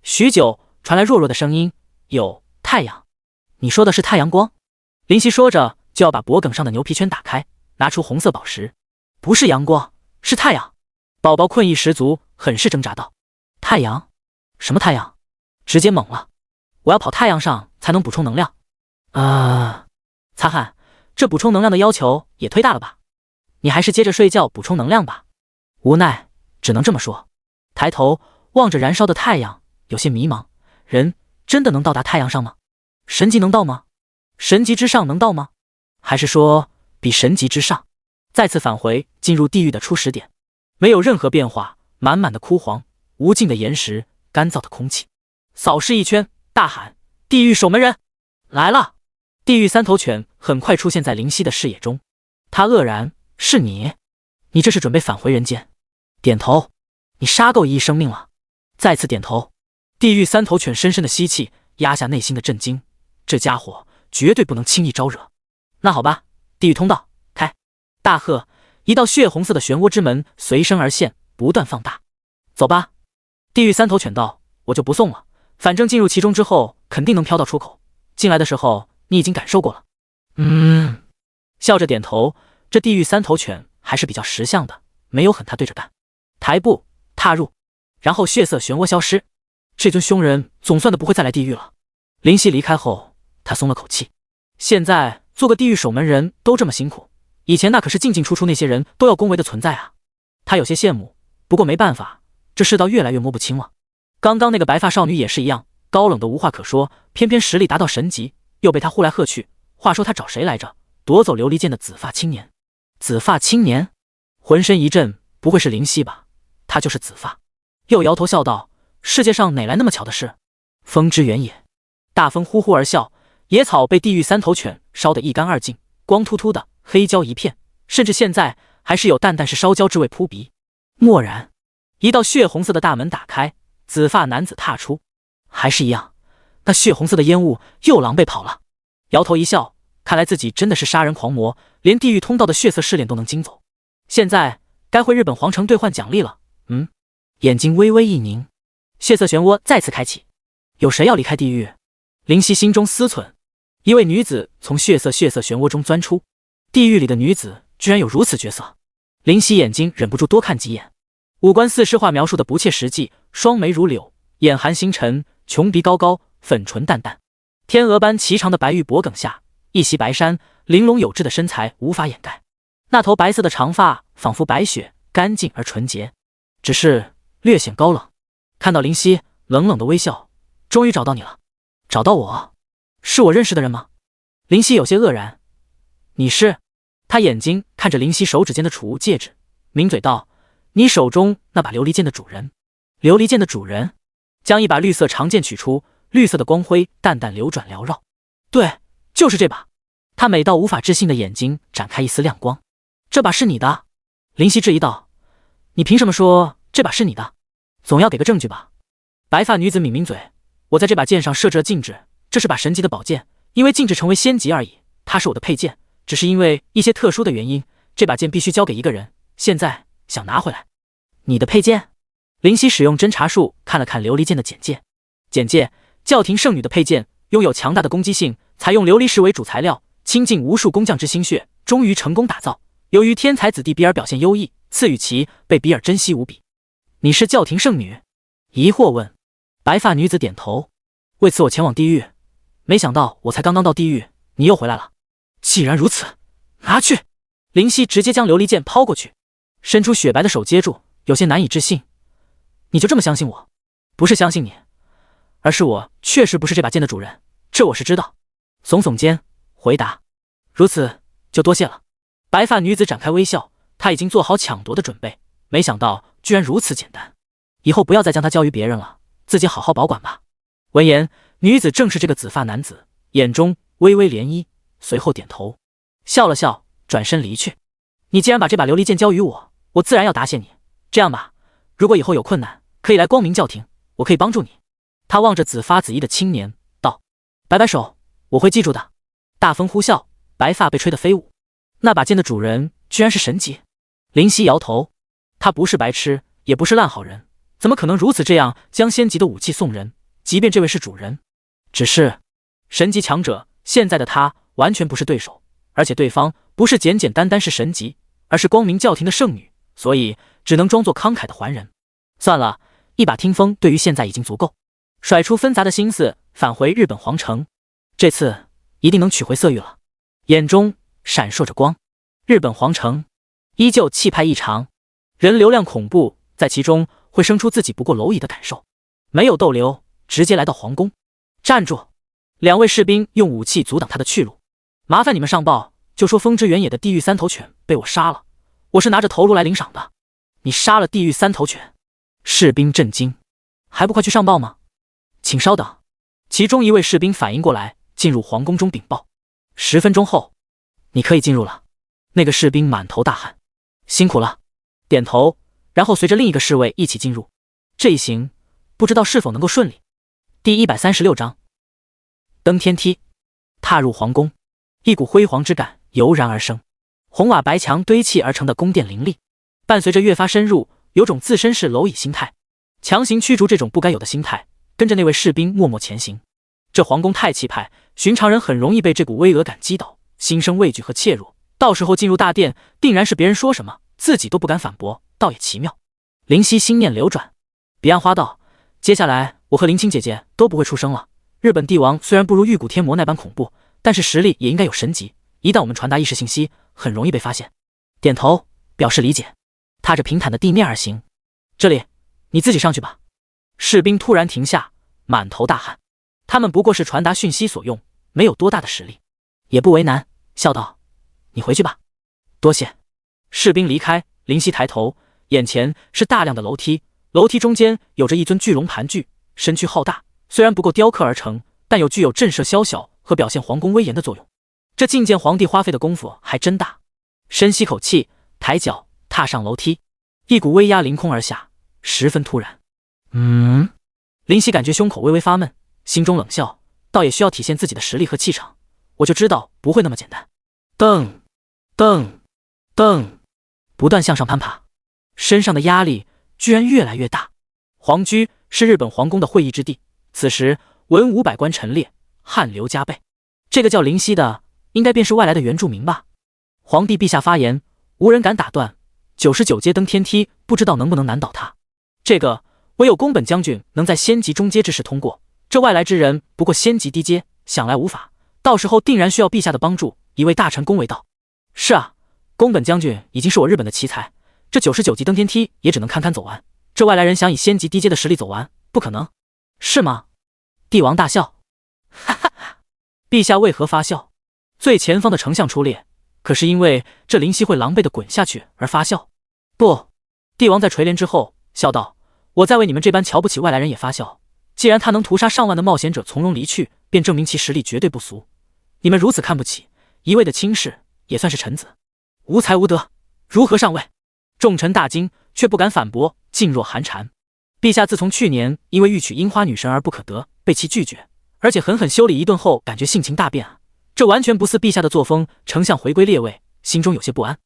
A: 许久，传来弱弱的声音：有太阳。你说的是太阳光？灵犀说着，就要把脖梗上的牛皮圈打开，拿出红色宝石。不是阳光，是太阳。宝宝困意十足，很是挣扎道：太阳？什么太阳？直接懵了。我要跑太阳上才能补充能量。擦汗，这补充能量的要求也忒大了吧？你还是接着睡觉补充能量吧。无奈，只能这么说。抬头望着燃烧的太阳，有些迷茫。人真的能到达太阳上吗？神级能到吗？神级之上能到吗？还是说比神级之上？再次返回进入地狱的初始点，没有任何变化，满满的枯黄，无尽的岩石，干燥的空气。扫视一圈，大喊：地狱守门人来了！地狱三头犬很快出现在灵犀的视野中，他愕然：是你？你这是准备返回人间？点头。你杀够一亿生命了。再次点头。地狱三头犬深深的吸气，压下内心的震惊，这家伙绝对不能轻易招惹。那好吧，地狱通道开！大喝，一道血红色的漩涡之门随身而现，不断放大。走吧。地狱三头犬道：我就不送了，反正进入其中之后肯定能飘到出口，进来的时候你已经感受过了。笑着点头。这地狱三头犬还是比较识相的，没有狠他对着干。抬步踏入，然后血色漩涡消失。这尊凶人总算的不会再来地狱了。灵犀离开后，他松了口气。现在做个地狱守门人都这么辛苦，以前那可是进进出出那些人都要恭维的存在啊。他有些羡慕，不过没办法，这世道越来越摸不清了。刚刚那个白发少女也是一样，高冷的无话可说，偏偏实力达到神级，又被他呼来喝去。话说他找谁来着？夺走琉璃剑的紫发青年。紫发青年，浑身一震，不会是灵犀吧？他就是紫发。又摇头笑道：世界上哪来那么巧的事？风之原野。大风呼呼而笑，野草被地狱三头犬烧得一干二净，光秃秃的，黑焦一片，甚至现在还是有淡淡是烧焦之味扑鼻。蓦然，一道血红色的大门打开，紫发男子踏出，还是一样，那血红色的烟雾又狼狈跑了。摇头一笑，看来自己真的是杀人狂魔，连地狱通道的血色试炼都能经走。现在该回日本皇城兑换奖励了。眼睛微微一凝，血色漩涡再次开启。有谁要离开地狱？灵犀心中思忖。一位女子从血色漩涡中钻出，地狱里的女子居然有如此绝色。灵犀眼睛忍不住多看几眼，五官似诗画描述的不切实际，双眉如柳，眼含星辰，琼鼻高高，粉唇淡淡，天鹅般颀长的白玉脖颈下，一袭白衫，玲珑有致的身材无法掩盖。那头白色的长发仿佛白雪，干净而纯洁，只是略显高冷。看到灵犀，冷冷的微笑，终于找到你了。找到我？是我认识的人吗？灵犀有些愕然。你是？他眼睛看着灵犀手指间的储物戒指，抿嘴道：你手中那把琉璃剑的主人。琉璃剑的主人？将一把绿色长剑取出，绿色的光辉淡淡流转缭绕。对，就是这把。他美到无法置信的眼睛展开一丝亮光。这把是你的？灵犀质疑道。你凭什么说这把是你的？总要给个证据吧。白发女子抿抿嘴，我在这把剑上设置了禁制，这是把神级的宝剑，因为禁制成为仙级而已。它是我的配件，只是因为一些特殊的原因，这把剑必须交给一个人，现在想拿回来。你的配件？灵犀使用侦查术看了看琉璃剑的简介。简介：教廷圣女的配件，拥有强大的攻击性，采用琉璃石为主材料，倾尽无数工匠之心血，终于成功打造。由于天才子弟比尔表现优异，赐予其被比尔珍惜无比。你是教廷圣女？疑惑问。白发女子点头。为此我前往地狱，没想到我才刚刚到地狱，你又回来了。既然如此，拿去。灵犀直接将琉璃剑抛过去，伸出雪白的手接住，有些难以置信。你就这么相信我？不是相信你，而是我确实不是这把剑的主人，这我是知道。耸耸肩回答。如此就多谢了。白发女子展开微笑，她已经做好抢夺的准备，没想到居然如此简单。以后不要再将它交于别人了，自己好好保管吧。闻言，女子正是这个紫发男子，眼中微微涟漪，随后点头，笑了笑，转身离去。你既然把这把琉璃剑交于我，我自然要答谢你。这样吧，如果以后有困难，可以来光明教廷，我可以帮助你。他望着紫发紫衣的青年道，摆摆手，我会记住的。大风呼啸，白发被吹得飞舞。那把剑的主人居然是神级。灵犀摇头，他不是白痴，也不是烂好人，怎么可能如此这样将仙级的武器送人？即便这位是主人，只是神级强者，现在的他完全不是对手，而且对方不是简简单单是神级，而是光明教廷的圣女，所以只能装作慷慨的还人。算了，一把听风对于现在已经足够。甩出纷杂的心思，返回日本皇城，这次一定能取回色欲了。眼中闪烁着光。日本皇城依旧气派异常，人流量恐怖，在其中会生出自己不过蝼蚁的感受。没有逗留，直接来到皇宫。站住！两位士兵用武器阻挡他的去路。麻烦你们上报，就说风之原野的地狱三头犬被我杀了，我是拿着头颅来领赏的。你杀了地狱三头犬？士兵震惊，还不快去上报吗？请稍等。其中一位士兵反应过来，进入皇宫中禀报。10分钟后，你可以进入了。那个士兵满头大汗，辛苦了，点头，然后随着另一个侍卫一起进入。这一行不知道是否能够顺利。第136章登天梯。踏入皇宫，一股辉煌之感油然而生。红瓦白墙堆砌而成的宫殿林立，伴随着越发深入，有种自身是蝼蚁心态，强行驱逐这种不该有的心态，跟着那位士兵默默前行。这皇宫太气派，寻常人很容易被这股巍峨感击倒，心生畏惧和怯弱，到时候进入大殿，定然是别人说什么，自己都不敢反驳，倒也奇妙。灵犀心念流转，彼岸花道，接下来我和林青姐姐都不会出声了。日本帝王虽然不如玉骨天魔那般恐怖，但是实力也应该有神级，一旦我们传达意识信息，很容易被发现。点头表示理解，踏着平坦的地面而行。这里你自己上去吧。士兵突然停下，满头大汗。他们不过是传达讯息所用，没有多大的实力，也不为难，笑道：你回去吧。多谢。士兵离开，灵犀抬头，眼前是大量的楼梯，楼梯中间有着一尊巨龙盘踞，身躯浩大，虽然不够雕刻而成，但有具有震慑宵小和表现皇宫威严的作用。这觐见皇帝花费的功夫还真大。深吸口气，抬脚踏上楼梯，一股威压凌空而下，十分突然。林夕感觉胸口微微发闷，心中冷笑，倒也需要体现自己的实力和气场，我就知道不会那么简单。蹬蹬蹬，不断向上攀爬，身上的压力居然越来越大。皇居是日本皇宫的会议之地，此时文武百官陈列，汗流浃背。这个叫林夕的应该便是外来的原住民吧。皇帝陛下发言，无人敢打断。99阶登天梯，不知道能不能难倒他。这个唯有宫本将军能在仙级中阶之时通过，这外来之人不过仙级低阶，想来无法，到时候定然需要陛下的帮助。一位大臣恭维道：是啊，宫本将军已经是我日本的奇才，这99级登天梯也只能堪堪走完，这外来人想以仙级低阶的实力走完，不可能，是吗？帝王大笑，哈哈哈，陛下为何发笑？最前方的丞相出列，可是因为这林夕会狼狈的滚下去而发笑？不，帝王在垂帘之后笑道：我在为你们这般瞧不起外来人也发笑，既然他能屠杀上万的冒险者从容离去，便证明其实力绝对不俗。你们如此看不起，一味的轻视，也算是臣子，无才无德，如何上位？众臣大惊，却不敢反驳，噤若寒蝉。陛下自从去年因为欲娶樱花女神而不可得，被其拒绝，而且狠狠修理一顿后，感觉性情大变啊，这完全不似陛下的作风。丞相回归列位，心中有些不安。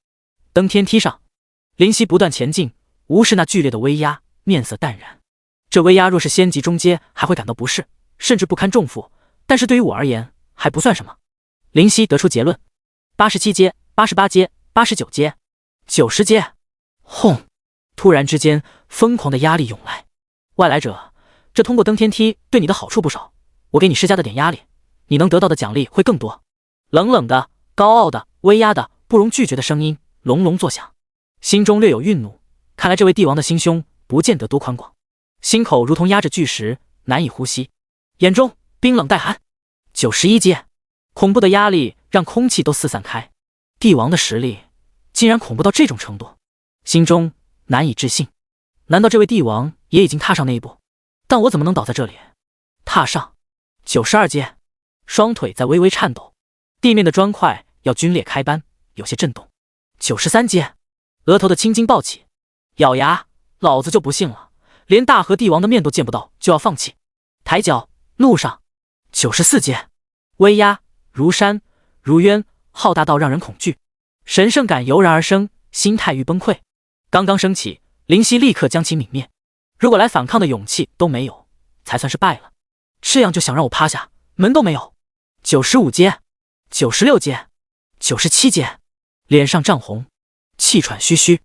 A: 登天梯上，林夕不断前进，无视那剧烈的威压，面色淡然。这威压若是仙级中阶还会感到不适，甚至不堪重负，但是对于我而言还不算什么。林夕得出结论：87阶、88阶、89阶、90阶。轰！突然之间，疯狂的压力涌来。外来者，这通过登天梯对你的好处不少，我给你施加的点压力，你能得到的奖励会更多。冷冷的、高傲的、威压的、不容拒绝的声音隆隆作响，心中略有愠怒。看来这位帝王的心胸不见得多宽广，心口如同压着巨石，难以呼吸，眼中冰冷带寒。91阶，恐怖的压力让空气都四散开。帝王的实力竟然恐怖到这种程度，心中难以置信。难道这位帝王也已经踏上那一步？但我怎么能倒在这里？踏上92阶，双腿在微微颤抖，地面的砖块要皲裂开般，有些震动。93阶，额头的青筋暴起，咬牙，老子就不信了，连大和帝王的面都见不到就要放弃。抬脚怒上。94阶，威压如山如渊，浩大到让人恐惧，神圣感油然而生，心态欲崩溃。刚刚升起，林夕立刻将其泯灭。如果来反抗的勇气都没有，才算是败了。这样就想让我趴下，门都没有。95阶、96阶、97阶，脸上涨红，气喘吁吁。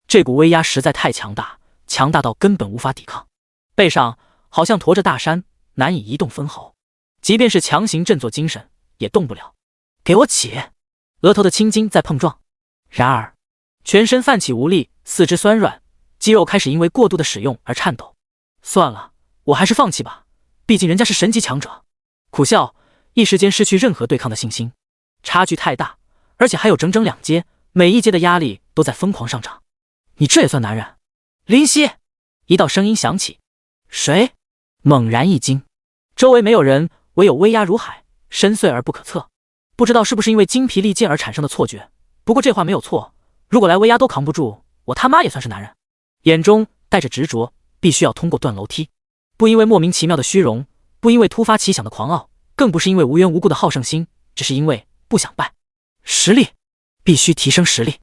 A: 这股威压实在太强大，强大到根本无法抵抗。背上好像驮着大山，难以移动分毫。即便是强行振作精神，也动不了。给我起！额头的青筋在碰撞，然而全身泛起无力，四肢酸软，肌肉开始因为过度的使用而颤抖。算了，我还是放弃吧，毕竟人家是神级强者。苦笑，一时间失去任何对抗的信心。差距太大，而且还有整整2阶，每一阶的压力都在疯狂上涨。你这也算男人？林夕！一道声音响起。谁？猛然一惊，周围没有人，唯有威压如海，深邃而不可测。不知道是不是因为精疲力尽而产生的错觉，不过这话没有错，如果来威压都扛不住，我他妈也算是男人。眼中带着执着，必须要通过断楼梯。不因为莫名其妙的虚荣，不因为突发奇想的狂傲，更不是因为无缘无故的好胜心，只是因为不想败。实力，必须提升实力。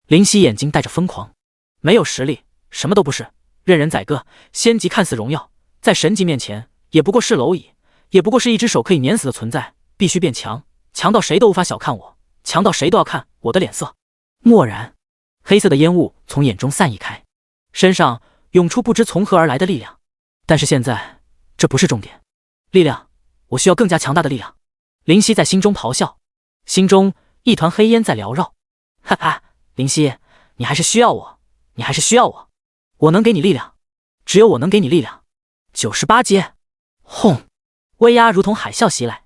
A: 林夕眼睛带着疯狂，没有实力，什么都不是，任人宰割。仙级看似荣耀，在神级面前也不过是蝼蚁，也不过是一只手可以碾死的存在。必须变强，强到谁都无法小看我，强到谁都要看我的脸色。蓦然，黑色的烟雾从眼中散溢开，身上涌出不知从何而来的力量。但是现在这不是重点，力量，我需要更加强大的力量。林夕在心中咆哮，心中一团黑烟在缭绕。哈哈，林夕，你还是需要我，你还是需要我，我能给你力量，只有我能给你力量。98阶，轰！威压如同海啸袭来，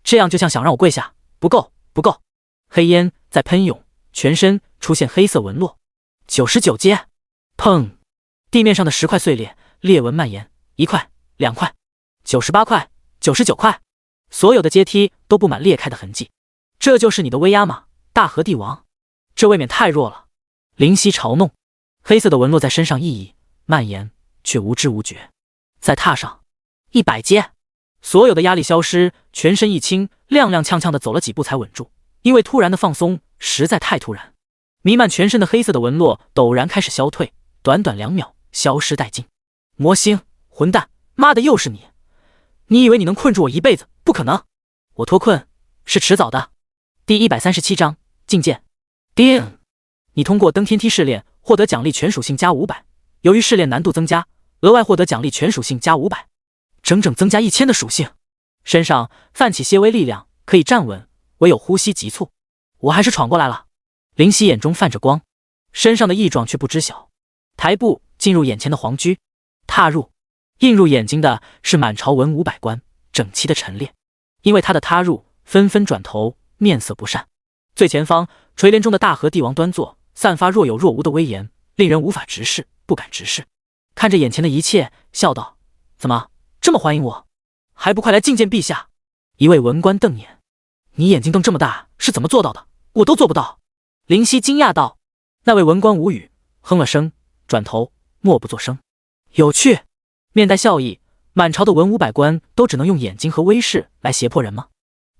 A: 这样就像想让我跪下，不够，不够。黑烟在喷涌，全身出现黑色纹络。99阶，砰！地面上的石块碎裂，裂纹蔓延，1块、2块、98块、99块。所有的阶梯都布满裂开的痕迹。这就是你的威压吗，大和帝王？这未免太弱了。灵犀嘲弄。黑色的纹络在身上熠熠蔓延，却无知无觉。再踏上100阶，所有的压力消失，全身一轻，踉踉跄跄地走了几步才稳住，因为突然的放松实在太突然。弥漫全身的黑色的纹络陡然开始消退，短短2秒消失殆尽。魔星，混蛋，妈的又是你！你以为你能困住我一辈子？不可能，我脱困是迟早的。第137章觐见。叮！你通过登天梯试炼，获得奖励全属性加500，由于试炼难度增加，额外获得奖励全属性加500，整整增加1000的属性。身上泛起些微力量，可以站稳，唯有呼吸急促。我还是闯过来了。灵犀眼中泛着光，身上的异状却不知晓。抬步进入眼前的皇居，踏入，映入眼睛的是满朝文武百官整齐的陈列。因为他的踏入，纷纷转头，面色不善。最前方，垂帘中的大和帝王端坐，散发若有若无的威严，令人无法直视，不敢直视。看着眼前的一切，笑道：“怎么这么欢迎我？还不快来觐见陛下！”一位文官瞪眼：“你眼睛瞪这么大，是怎么做到的？我都做不到。”灵犀惊讶道。那位文官无语，哼了声，转头默不作声。有趣。面带笑意，满朝的文武百官都只能用眼睛和威势来胁迫人吗？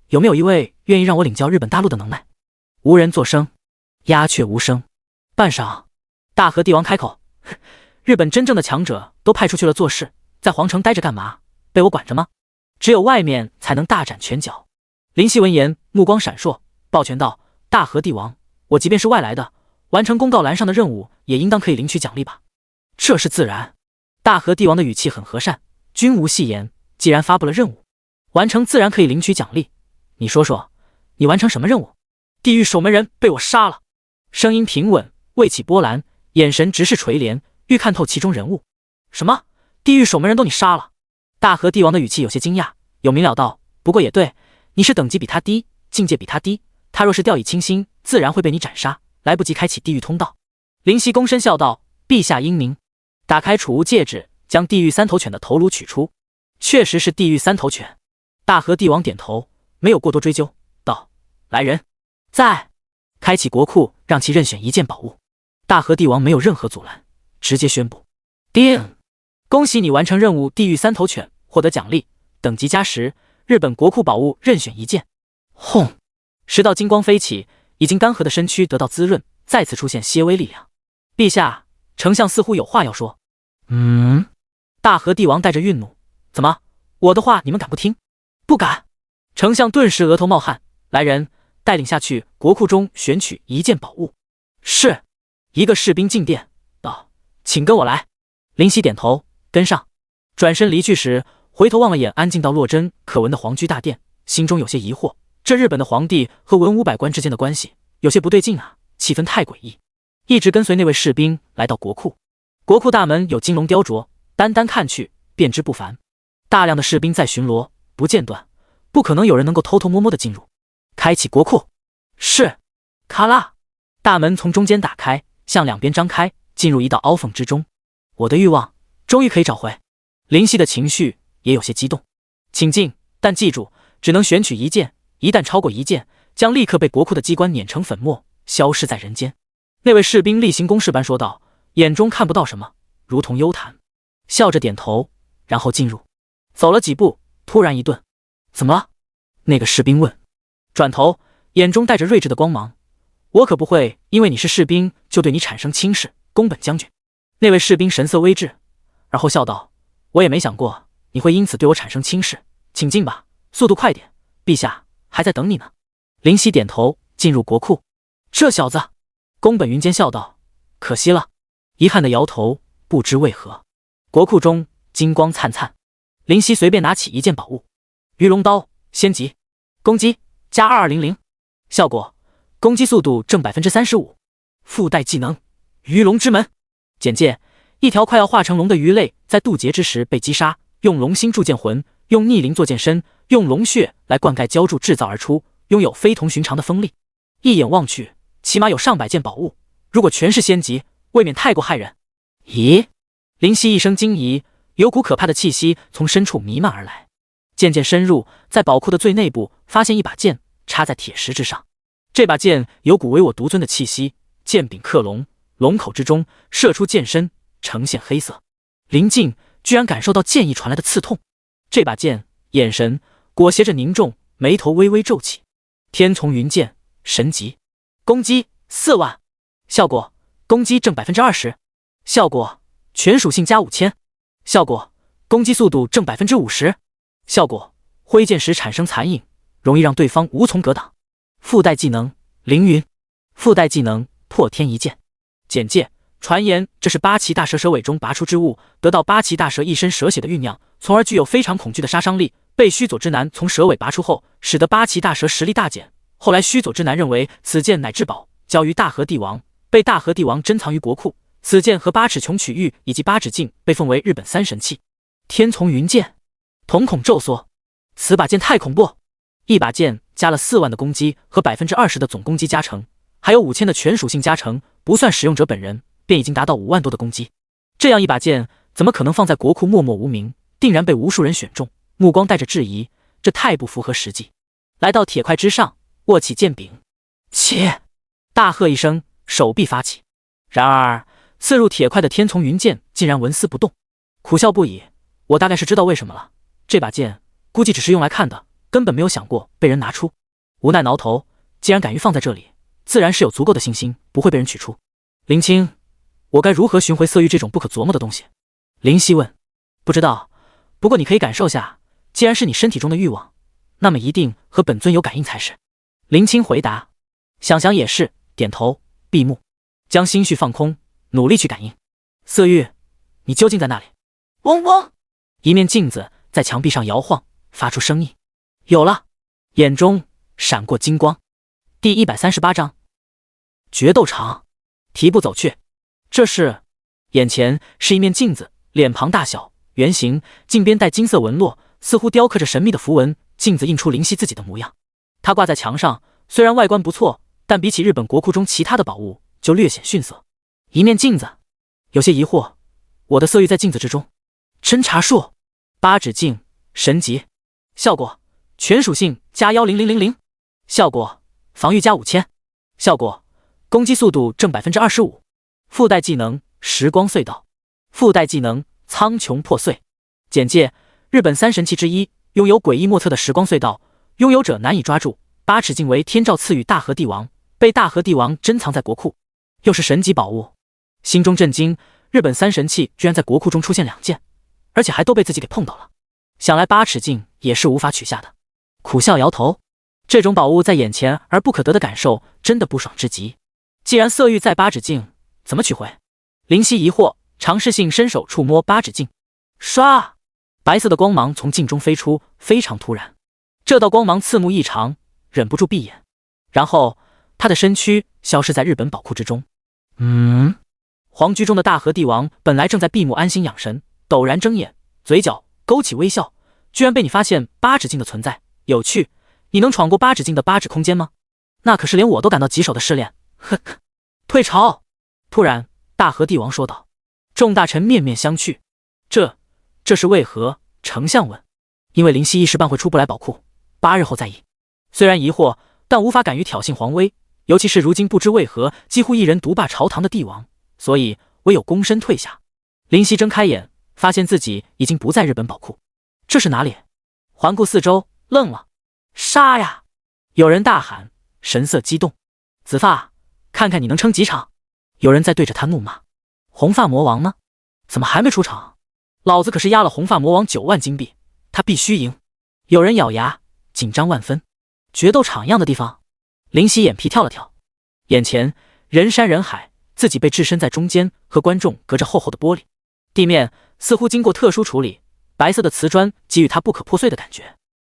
A: 有没有一位愿意让我领教日本大陆的能耐？无人作声，鸦雀无声。半晌，大和帝王开口：“日本真正的强者都派出去了做事，在皇城待着干嘛？被我管着吗？只有外面才能大展拳脚。”灵犀闻言，目光闪烁，抱拳道：“大和帝王，我即便是外来的，完成公告栏上的任务，也应当可以领取奖励吧？”这是自然。大和帝王的语气很和善：“君无戏言，既然发布了任务，完成自然可以领取奖励。你说说，你完成什么任务？”地狱守门人被我杀了。声音平稳，未起波澜，眼神直视垂帘，欲看透其中人物。什么？地狱守门人都你杀了？大和帝王的语气有些惊讶，有明了道：“不过也对，你是等级比他低，境界比他低，他若是掉以轻心，自然会被你斩杀，来不及开启地狱通道。”灵犀躬身笑道：“陛下英明。”打开储物戒指，将地狱3头犬的头颅取出，确实是地狱3头犬。大和帝王点头，没有过多追究，道：“来人，在！”开启国库，让其任选1件宝物。大和帝王没有任何阻拦，直接宣布：“叮！恭喜你完成任务，地狱3头犬获得奖励，等级加10，日本国库宝物任选1件。”轰！10道金光飞起，已经干涸的身躯得到滋润，再次出现些微力量。陛下，丞相似乎有话要说。大和帝王带着愠怒：“怎么，我的话你们敢不听？”“不敢。”丞相顿时额头冒汗：“来人，带领下去国库中选取1件宝物。”是。一个士兵进殿道：“请跟我来。”灵犀点头，跟上。转身离去时，回头望了眼安静到落针可闻的皇居大殿，心中有些疑惑：这日本的皇帝和文武百官之间的关系有些不对劲啊，气氛太诡异。一直跟随那位士兵来到国库，国库大门有金龙雕琢，单单看去便知不凡。大量的士兵在巡逻，不间断，不可能有人能够偷偷摸摸的进入。开启国库。是。咔啦，大门从中间打开，向两边张开，进入一道凹缝之中。我的欲望终于可以找回。灵犀的情绪也有些激动。请进，但记住，只能选取1件，一旦超过1件，将立刻被国库的机关碾成粉末，消失在人间。那位士兵例行公事般说道，眼中看不到什么，如同幽谈，笑着点头，然后进入。走了几步，突然一顿：“怎么了？”那个士兵问。转头，眼中带着睿智的光芒：“我可不会因为你是士兵就对你产生轻视，宫本将军。”那位士兵神色微滞，而后笑道：“我也没想过你会因此对我产生轻视，请进吧，速度快点，陛下还在等你呢。”灵犀点头，进入国库。这小子，宫本云间笑道：“可惜了。”遗憾的摇头，不知为何。国库中金光灿灿，灵犀随便拿起1件宝物，鱼龙刀，先级，攻击加2200，效果攻击速度正35%，附带技能鱼龙之门。简介：一条快要化成龙的鱼类在渡劫之时被击杀，用龙心铸剑魂，用逆鳞做剑身，用龙血来灌溉浇筑制造而出，拥有非同寻常的锋利。一眼望去，起码有上百件宝物，如果全是仙级，未免太过骇人。咦？灵犀一声惊疑，有股可怕的气息从深处弥漫而来。渐渐深入，在宝库的最内部发现一把剑插在铁石之上。这把剑有股唯我独尊的气息，剑柄克龙，龙口之中射出剑身，呈现黑色。林静居然感受到剑意传来的刺痛。这把剑眼神裹挟着凝重，眉头微微皱起。天丛云剑神级，攻击4万，效果攻击正 20%， 效果全属性加5000，效果攻击速度正 50%， 效果挥剑时产生残影，容易让对方无从格挡。附带技能凌云，附带技能破天一剑。简介：传言这是八岐大蛇蛇尾中拔出之物，得到八岐大蛇一身蛇血的酝酿，从而具有非常恐惧的杀伤力。被须佐之男从蛇尾拔出后，使得八岐大蛇实力大减。后来须佐之男认为此剑乃至宝，交于大和帝王，被大和帝王珍藏于国库。此剑和八尺琼曲玉以及八指镜被奉为日本3神器。天丛云剑，瞳孔骤缩，此把剑太恐怖！一把剑加了4万的攻击和 20% 的总攻击加成，还有5000的全属性加成，不算使用者本人，便已经达到5万多的攻击。这样一把剑怎么可能放在国库默默无名，定然被无数人选中，目光带着质疑，这太不符合实际。来到铁块之上，握起剑柄，切！大喝一声，手臂发起。然而刺入铁块的天丛云剑竟然纹丝不动，苦笑不已。我大概是知道为什么了，这把剑估计只是用来看的，根本没有想过被人拿出。无奈挠头，既然敢于放在这里，自然是有足够的信心不会被人取出。林青，我该如何寻回色玉这种不可琢磨的东西？林夕问。不知道，不过你可以感受下，既然是你身体中的欲望，那么一定和本尊有感应才是。林青回答。想想也是，点头闭目，将心绪放空，努力去感应。色玉，你究竟在那里？嗡嗡，一面镜子在墙壁上摇晃，发出声音。有了，眼中闪过金光。第138章决斗场。提步走去，这是眼前是一面镜子，脸庞大小圆形，镜边带金色纹络，似乎雕刻着神秘的符文。镜子映出林夕自己的模样，它挂在墙上，虽然外观不错，但比起日本国库中其他的宝物就略显逊色。一面镜子，有些疑惑，我的色域在镜子之中。侦查术，八指镜神级，效果全属性加10000，效果防御加5000，效果攻击速度正 25%。附带技能时光隧道，附带技能苍穹破碎。简介：日本3神器之一，拥有诡异莫测的时光隧道，拥有者难以抓住。八尺镜为天照赐予大和帝王，被大和帝王珍藏在国库，又是神级宝物。心中震惊，日本3神器居然在国库中出现2件，而且还都被自己给碰到了。想来八尺镜也是无法取下的。苦笑摇头，这种宝物在眼前而不可得的感受真的不爽至极。既然色玉在八指镜，怎么取回？林夕疑惑，尝试性伸手触摸八指镜，唰，白色的光芒从镜中飞出，非常突然。这道光芒刺目异常，忍不住闭眼，然后他的身躯消失在日本宝库之中。皇居中的大和帝王本来正在闭目安心养神，陡然睁眼，嘴角勾起微笑，居然被你发现八指镜的存在，有趣。你能闯过八指镜的八指空间吗？那可是连我都感到棘手的试炼。呵呵，退朝！突然，大和帝王说道。众大臣面面相觑，这是为何？丞相问。因为林夕一时半会出不来宝库，8日后再议。虽然疑惑，但无法敢于挑衅皇威，尤其是如今不知为何几乎一人独霸朝堂的帝王，所以唯有躬身退下。林夕睁开眼，发现自己已经不在日本宝库，这是哪里？环顾四周，愣了。杀呀！有人大喊，神色激动。紫发，看看你能撑几场？有人在对着他怒骂。红发魔王呢？怎么还没出场？老子可是压了红发魔王9万金币，他必须赢。有人咬牙，紧张万分。决斗场一样的地方，林夕眼皮跳了跳，眼前人山人海，自己被置身在中间，和观众隔着厚厚的玻璃，地面似乎经过特殊处理，白色的瓷砖给予他不可破碎的感觉。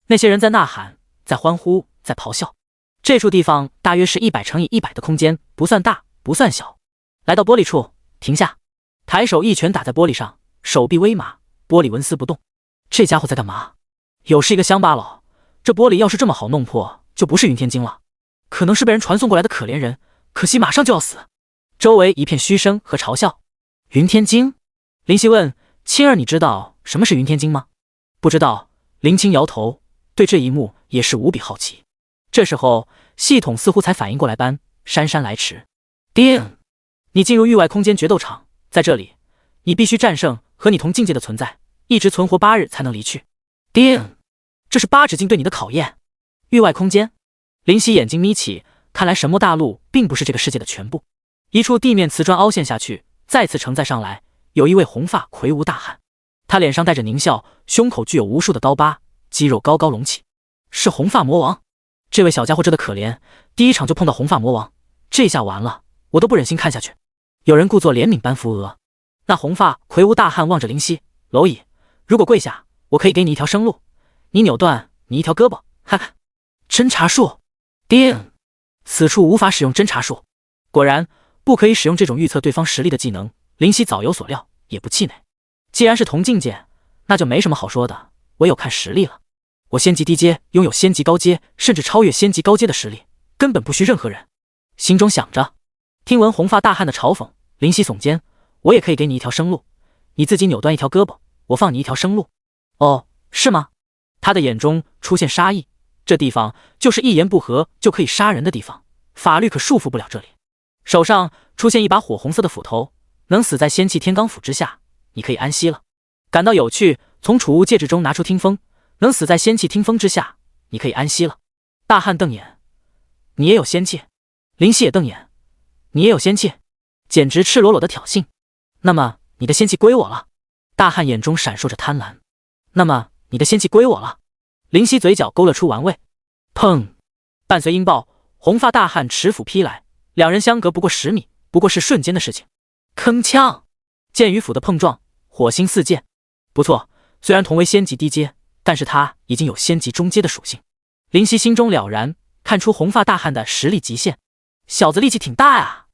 A: 那些人在呐喊，在欢呼，在咆哮。这处地方大约是100乘以100的空间，不算大，不算小。来到玻璃处，停下，抬手一拳打在玻璃上，手臂微麻，玻璃纹丝不动。这家伙在干嘛？有是一个乡巴佬，这玻璃要是这么好弄破，就不是云天晶了，可能是被人传送过来的可怜人，可惜马上就要死。周围一片嘘声和嘲笑。云天晶？林夕问：青儿，你知道什么是云天晶吗？不知道。林青摇头，对这一幕也是无比好奇。这时候系统似乎才反应过来般姗姗来迟。叮！你进入域外空间决斗场，在这里，你必须战胜和你同境界的存在，一直存活8日才能离去。叮！这是八指镜对你的考验。域外空间，林夕眼睛眯起，看来神魔大陆并不是这个世界的全部。一处地面瓷砖凹陷下去，再次承载上来，有一位红发魁梧大汉，他脸上带着狞笑，胸口具有无数的刀疤，肌肉高高隆起，是红发魔王。这位小家伙真的可怜，第一场就碰到红发魔王，这下完了，我都不忍心看下去。有人故作怜悯般扶额。那红发魁梧大汉望着林夕，蝼蚁，如果跪下，我可以给你一条生路，你扭断你一条胳膊，哈哈。侦查术，叮！此处无法使用侦查术。果然，不可以使用这种预测对方实力的技能。林夕早有所料，也不气馁。既然是同境界，那就没什么好说的，唯有看实力了。我仙级低阶拥有仙级高阶，甚至超越仙级高阶的实力，根本不需任何人。心中想着，听闻红发大汉的嘲讽，林夕耸肩，我也可以给你一条生路，你自己扭断一条胳膊，我放你一条生路。哦，是吗？他的眼中出现杀意，这地方就是一言不合就可以杀人的地方，法律可束缚不了这里。手上出现一把火红色的斧头，能死在仙气天罡斧之下，你可以安息了。感到有趣，从储物戒指中拿出听风，能死在仙气听风之下，你可以安息了。大汉瞪眼，你也有仙气？林夕也瞪眼，你也有仙气？简直赤裸裸的挑衅。那么你的仙气归我了。大汉眼中闪烁着贪婪。那么你的仙气归我了。林夕嘴角勾勒出玩味。砰！伴随音爆，红发大汉持斧劈来，两人相隔不过10米，不过是瞬间的事情。铿锵！剑与斧的碰撞，火星四溅。不错，虽然同为仙级低阶，但是他已经有仙级中阶的属性。林夕心中了然，看出红发大汉的实力极限。小子力气挺大呀！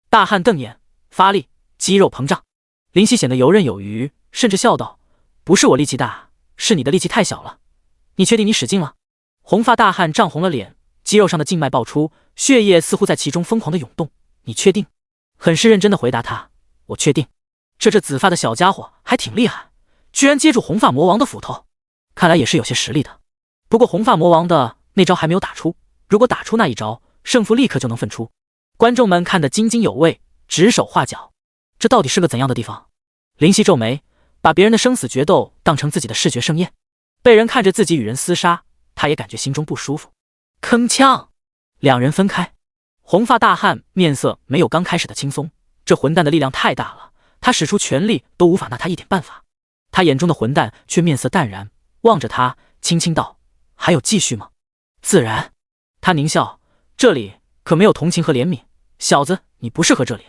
A: 大汉瞪眼发力，肌肉膨胀。林夕显得游刃有余，甚至笑道：不是我力气大，是你的力气太小了。你确定你使劲了？红发大汉涨红了脸，肌肉上的静脉爆出，血液似乎在其中疯狂的涌动。你确定？很是认真的回答他：我确定。这紫发的小家伙还挺厉害，居然接住红发魔王的斧头，看来也是有些实力的。不过红发魔王的那招还没有打出，如果打出那一招，胜负立刻就能分出。观众们看得津津有味，指手画脚。这到底是个怎样的地方？林夕皱眉，把别人的生死决斗当成自己的视觉盛宴，被人看着自己与人厮杀，他也感觉心中不舒服。铿锵，两人分开。红发大汉面色没有刚开始的轻松，这混蛋的力量太大了，他使出全力都无法拿他一点办法。他眼中的混蛋却面色淡然，望着他轻轻道：还有继续吗？自然。他狞笑，这里可没有同情和怜悯，小子，你不适合这里。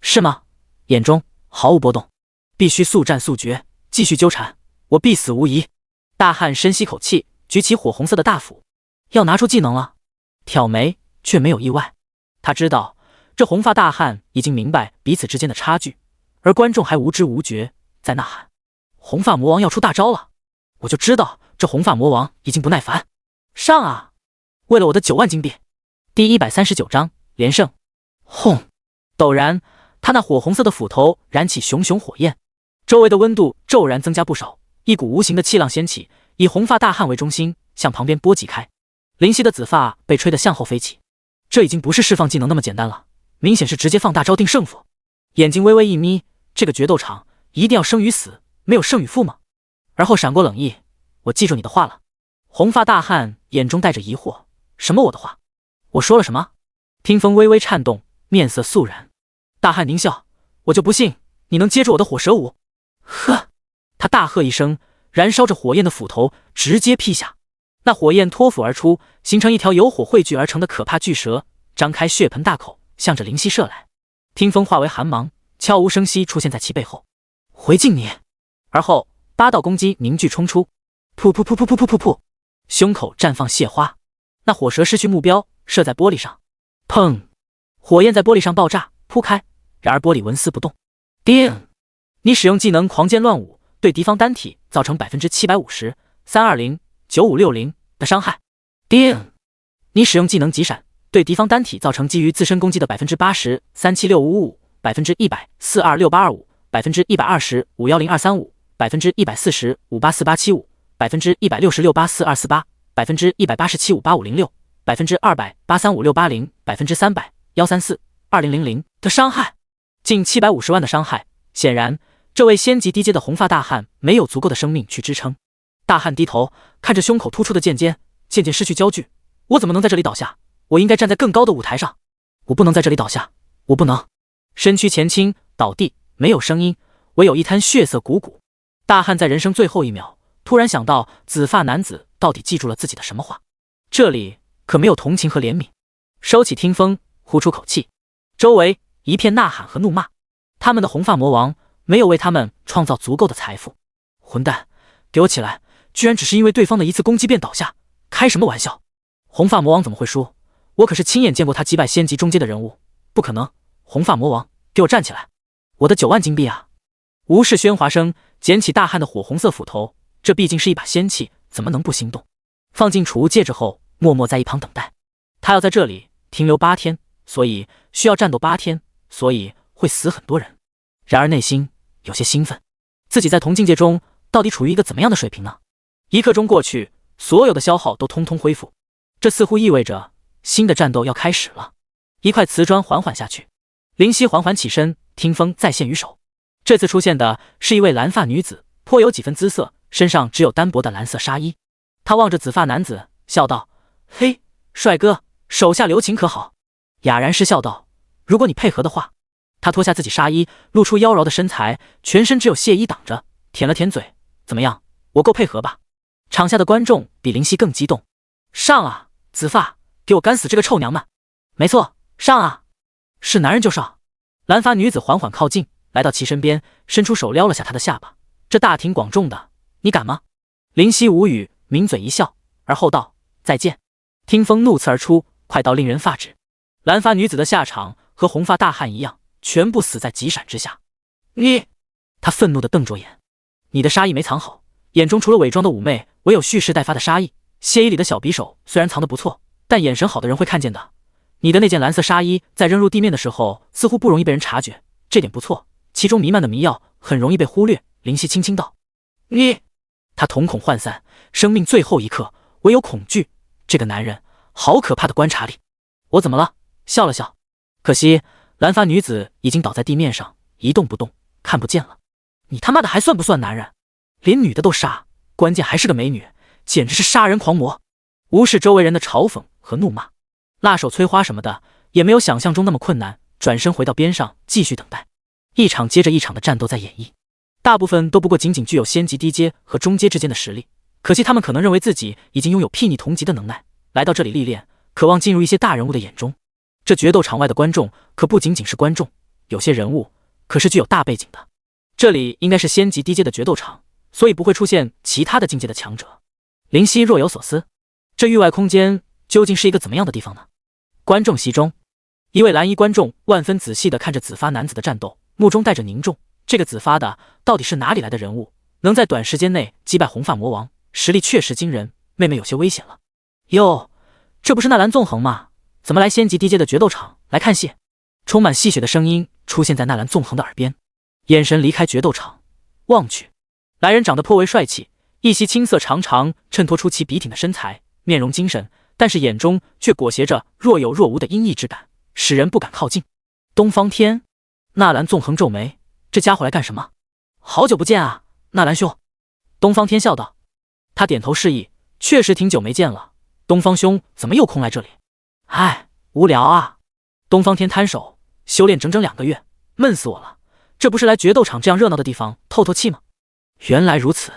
A: 是吗？眼中毫无波动。必须速战速决，继续纠缠，我必死无疑。大汉深吸口气，举起火红色的大斧，要拿出技能了。挑眉却没有意外，他知道这红发大汉已经明白彼此之间的差距，而观众还无知无觉，在呐喊：红发魔王要出大招了！我就知道这红发魔王已经不耐烦，上啊！为了我的9万金币。第139章连胜。轰！陡然，他那火红色的斧头燃起熊熊火焰，周围的温度骤然增加不少，一股无形的气浪掀起，以红发大汉为中心向旁边波及开。林夕的紫发被吹得向后飞起，这已经不是释放技能那么简单了，明显是直接放大招定胜负。眼睛微微一眯，这个决斗场一定要生与死，没有胜与负吗？而后闪过冷意，我记住你的话了。红发大汉眼中带着疑惑，什么我的话？我说了什么？听风微微颤动，面色肃然。大汉狞笑，我就不信你能接住我的火蛇舞。呵！他大喝一声，燃烧着火焰的斧头直接劈下，那火焰脱斧而出，形成一条由火汇聚而成的可怕巨蛇，张开血盆大口向着林夕射来。听风化为寒芒，悄无声息出现在其背后。回敬你！而后8道攻击凝聚冲出，噗噗噗噗噗噗噗噗，胸口绽放蟹花。那火蛇失去目标，射在玻璃上，砰！火焰在玻璃上爆炸铺开，然而玻璃纹丝不动。叮！你使用技能狂剑乱舞，对敌方单体造成750、320、9560的伤害。叮！你使用技能急闪，对敌方单体造成基于自身攻击的80、37655、100、42685、120、5102355、140、58485、186.68423%187.58506%200.8356850%300.134.2000的伤害，近750万的伤害。显然，这位仙级低阶的红发大汉没有足够的生命去支撑。大汉低头看着胸口突出的剑尖，渐渐失去焦距。我怎么能在这里倒下？我应该站在更高的舞台上。我不能在这里倒下，我不能。身躯前倾，倒地，没有声音，唯有一滩血色汩汩。大汉在人生最后一秒，突然想到紫发男子到底记住了自己的什么话？这里可没有同情和怜悯。收起听风，呼出口气，周围一片呐喊和怒骂。他们的红发魔王没有为他们创造足够的财富。混蛋，给我起来！居然只是因为对方的一次攻击便倒下，开什么玩笑？红发魔王怎么会输？我可是亲眼见过他击败仙级中阶的人物，不可能！红发魔王，给我站起来！我的9万金币啊！无视喧哗声，捡起大汉的火红色斧头，这毕竟是一把仙器，怎么能不心动？放进储物戒指后，默默在一旁等待。他要在这里停留8天，所以需要战斗8天，所以会死很多人。然而内心有些兴奋，自己在同境界中到底处于一个怎么样的水平呢？1刻钟过去，所有的消耗都通通恢复，这似乎意味着新的战斗要开始了。一块瓷砖缓缓下去，灵犀缓缓起身，听风再现于手。这次出现的是一位蓝发女子，颇有几分姿色，身上只有单薄的蓝色纱衣。她望着紫发男子，笑道：“嘿，帅哥，手下留情可好？”哑然失笑道：“如果你配合的话。”他脱下自己纱衣，露出妖娆的身材，全身只有亵衣挡着，舔了舔嘴：“怎么样，我够配合吧？”场下的观众比林夕更激动：“上啊，紫发，给我干死这个臭娘们！”“没错，上啊！”“是男人就上。”蓝发女子缓缓靠近，来到其身边，伸出手撩了下他的下巴：“这大庭广众的，你敢吗？”林夕无语，抿嘴一笑，而后道：“再见。”听风怒刺而出，快到令人发指。蓝发女子的下场和红发大汉一样，全部死在急闪之下。你！他愤怒地瞪着眼：“你的杀意没藏好，眼中除了伪装的妩媚，唯有蓄势待发的杀意。谢衣里的小匕首虽然藏得不错，但眼神好的人会看见的。你的那件蓝色纱衣在扔入地面的时候，似乎不容易被人察觉，这点不错。其中弥漫的迷药很容易被忽略。”林夕轻轻道：“你！”他瞳孔涣散，生命最后一刻，唯有恐惧。这个男人好可怕的观察力。我怎么了？笑了笑。可惜蓝发女子已经倒在地面上，一动不动，看不见了。你他妈的还算不算男人？连女的都杀，关键还是个美女，简直是杀人狂魔！无视周围人的嘲讽和怒骂，辣手摧花什么的也没有想象中那么困难。转身回到边上，继续等待。一场接着一场的战斗在演绎，大部分都不过仅仅具有仙级低阶和中阶之间的实力。可惜他们可能认为自己已经拥有睥睨同级的能耐，来到这里历练，渴望进入一些大人物的眼中。这决斗场外的观众可不仅仅是观众，有些人物可是具有大背景的。这里应该是仙级低阶的决斗场，所以不会出现其他的境界的强者。林夕若有所思，这域外空间究竟是一个怎么样的地方呢？观众席中，一位蓝衣观众万分仔细地看着紫发男子的战斗，目中带着凝重。这个紫发的到底是哪里来的人物，能在短时间内击败红发魔王，实力确实惊人。妹妹有些危险了。哟，这不是纳兰纵横吗？怎么来仙级低阶的决斗场来看戏？充满戏谑的声音出现在纳兰纵横的耳边，眼神离开决斗场，望去，来人长得颇为帅气，一袭青色长长，衬托出其笔挺的身材，面容精神，但是眼中却裹挟着若有若无的阴翳之感，使人不敢靠近。东方天，纳兰纵横皱眉，这家伙来干什么？好久不见啊，纳兰兄。东方天笑道。他点头示意，确实挺久没见了。东方兄怎么又空来这里？哎，无聊啊。东方天摊手，修炼整整2个月，闷死我了。这不是来决斗场这样热闹的地方透透气吗？原来如此。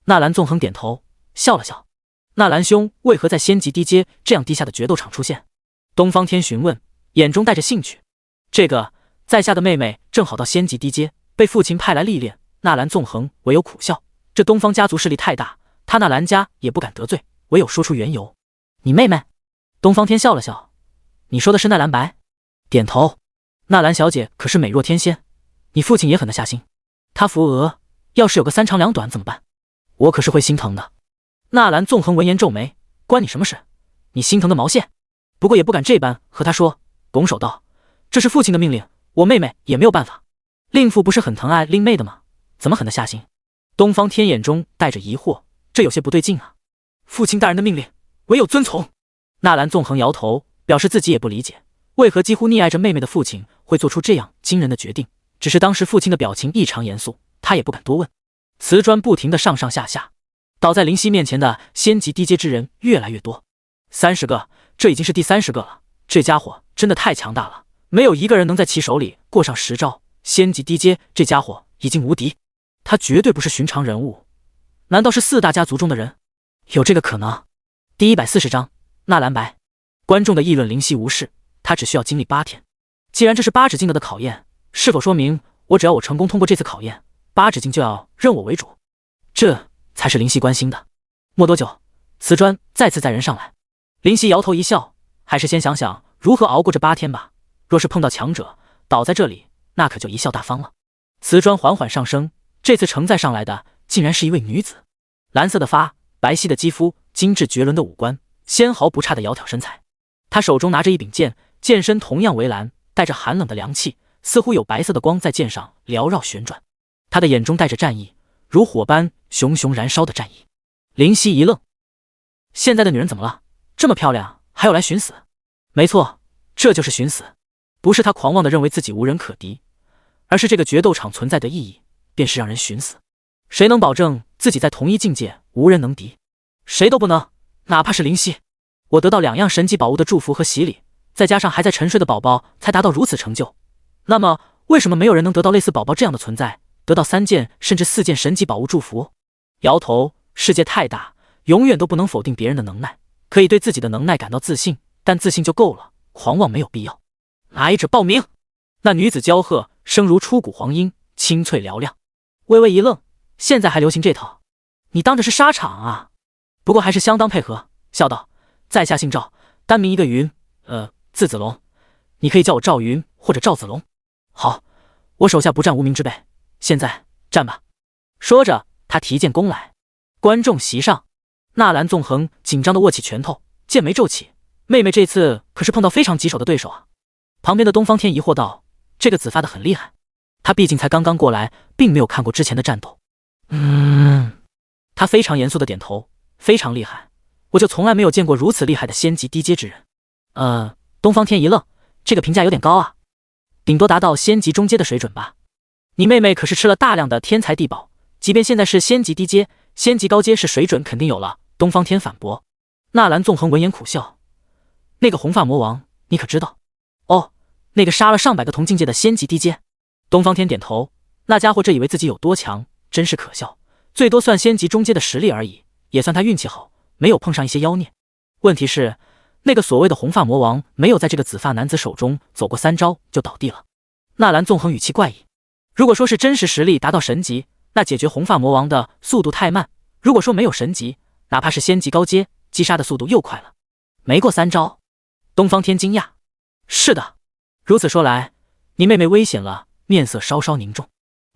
A: 纳兰纵横点头，笑了笑。纳兰兄为何在仙级低阶这样低下的决斗场出现？东方天询问，眼中带着兴趣。这个在下的妹妹正好到仙级低阶，被父亲派来历练。纳兰纵横唯有苦笑，这东方家族势力太大，他纳兰家也不敢得罪，唯有说出缘由。你妹妹？东方天笑了笑，你说的是纳兰白？点头。纳兰小姐可是美若天仙，你父亲也狠得下心。他扶额，要是有个3长2短怎么办？我可是会心疼的。纳兰纵横闻言皱眉，关你什么事？你心疼的毛线？不过也不敢这般和他说，拱手道：这是父亲的命令，我妹妹也没有办法。令父不是很疼爱令妹的吗？怎么狠得下心？东方天眼中带着疑惑，这有些不对劲啊！父亲大人的命令，唯有遵从。纳兰纵横摇头，表示自己也不理解，为何几乎溺爱着妹妹的父亲会做出这样惊人的决定。只是当时父亲的表情异常严肃，他也不敢多问。瓷砖不停地上上下下，倒在林夕面前的仙级低阶之人越来越多，30个，这已经是第30个了。这家伙真的太强大了，没有一个人能在其手里过上10招。仙级低阶，这家伙已经无敌，他绝对不是寻常人物。难道是4大家族中的人？有这个可能。第140章，纳兰白。观众的议论林夕无视，他只需要经历8天。既然这是8指境的考验，是否说明我只要我成功通过这次考验，8指境就要认我为主？这才是林夕关心的。没多久，瓷砖再次载人上来。林夕摇头一笑，还是先想想如何熬过这8天吧。若是碰到强者倒在这里，那可就贻笑大方了。瓷砖缓缓上升，这次承载上来的竟然是一位女子，蓝色的发，白皙的肌肤，精致绝伦的五官，纤毫不差的窈窕身材。她手中拿着一柄剑，剑身同样为蓝，带着寒冷的凉气，似乎有白色的光在剑上缭绕旋转。她的眼中带着战意，如火般熊熊燃烧的战意。林夕一愣，现在的女人怎么了？这么漂亮还有来寻死？没错，这就是寻死。不是他狂妄地认为自己无人可敌，而是这个决斗场存在的意义便是让人寻死。谁能保证自己在同一境界无人能敌？谁都不能，哪怕是林夕。我得到2样神级宝物的祝福和洗礼，再加上还在沉睡的宝宝，才达到如此成就。那么为什么没有人能得到类似宝宝这样的存在，得到3件甚至4件神级宝物祝福？摇头，世界太大，永远都不能否定别人的能耐，可以对自己的能耐感到自信，但自信就够了，狂妄没有必要。来者报名！那女子娇喝，声如出谷黄莺，清脆嘹亮。微微一愣，现在还流行这套？你当着是沙场啊？不过还是相当配合，笑道：在下姓赵，单名一个云，字子龙，你可以叫我赵云或者赵子龙。好，我手下不占无名之辈，现在战吧。说着，他提剑攻来。观众席上，纳兰纵横紧张地握起拳头，剑眉皱起。妹妹这次可是碰到非常棘手的对手啊。旁边的东方天疑惑道：这个紫发的很厉害，他毕竟才刚刚过来，并没有看过之前的战斗。他非常严肃地点头，非常厉害，我就从来没有见过如此厉害的仙级低阶之人。东方天一愣，这个评价有点高啊，顶多达到仙级中阶的水准吧。你妹妹可是吃了大量的天才地宝，即便现在是仙级低阶，仙级高阶是水准肯定有了。东方天反驳。纳兰纵横闻言苦笑，那个红发魔王你可知道？哦，那个杀了上百个同境界的仙级低阶。东方天点头，那家伙这以为自己有多强，真是可笑，最多算仙级中阶的实力而已，也算他运气好，没有碰上一些妖孽。问题是，那个所谓的红发魔王没有在这个紫发男子手中走过3招就倒地了。纳兰纵横语气怪异，如果说是真实实力达到神级，那解决红发魔王的速度太慢，如果说没有神级，哪怕是仙级高阶，击杀的速度又快了。没过3招。东方天惊讶，是的，如此说来，你妹妹危险了，面色稍稍凝重。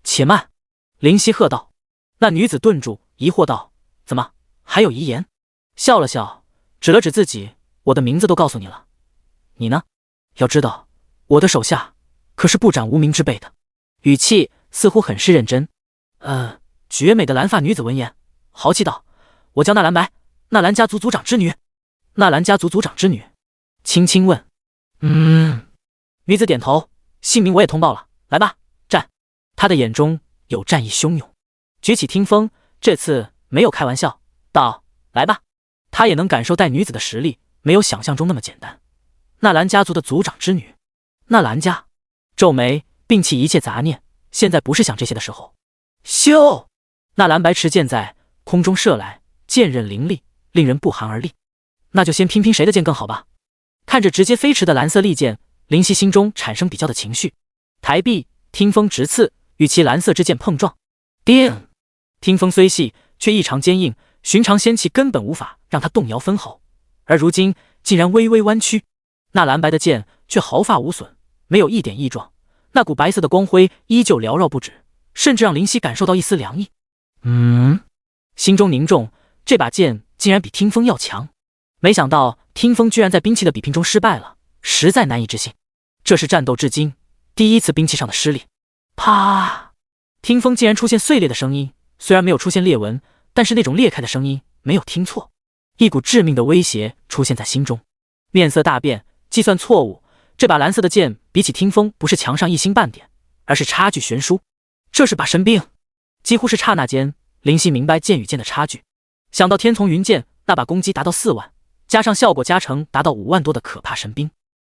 A: 且慢，林夕喝道。那女子顿住，疑惑道：怎么还有遗言？笑了笑，指了指自己，我的名字都告诉你了，你呢？要知道，我的手下可是不斩无名之辈的。语气似乎很是认真。绝美的蓝发女子闻言，豪气道：我叫纳兰白，纳兰家族族长之女。纳兰家族族长之女？轻轻问。女子点头，姓名我也通报了，来吧，战！她的眼中有战意汹涌，举起听风，这次没有开玩笑，道：来吧。他也能感受带女子的实力，没有想象中那么简单。纳兰家族的族长之女，纳兰家皱眉，摒弃一切杂念，现在不是想这些的时候。咻！纳兰白持剑在空中射来，剑刃凌厉，令人不寒而栗。那就先拼拼谁的剑更好吧。看着直接飞驰的蓝色利剑，林夕心中产生比较的情绪。抬臂，听风直刺，与其蓝色之剑碰撞。叮！听风虽细，却异常坚硬，寻常仙气根本无法让它动摇分毫，而如今竟然微微弯曲。那蓝白的剑却毫发无损，没有一点异状，那股白色的光辉依旧缭绕不止，甚至让林夕感受到一丝凉意。心中凝重，这把剑竟然比听风要强。没想到听风居然在兵器的比拼中失败了，实在难以置信。这是战斗至今第一次兵器上的失利。啪！听风竟然出现碎裂的声音，虽然没有出现裂纹，但是那种裂开的声音没有听错，一股致命的威胁出现在心中。面色大变，计算错误，这把蓝色的剑比起听风不是强上一星半点，而是差距悬殊。这是把神兵！几乎是刹那间，林夕明白剑与剑的差距。想到天丛云剑那把攻击达到4万，加上效果加成达到5万多的可怕神兵，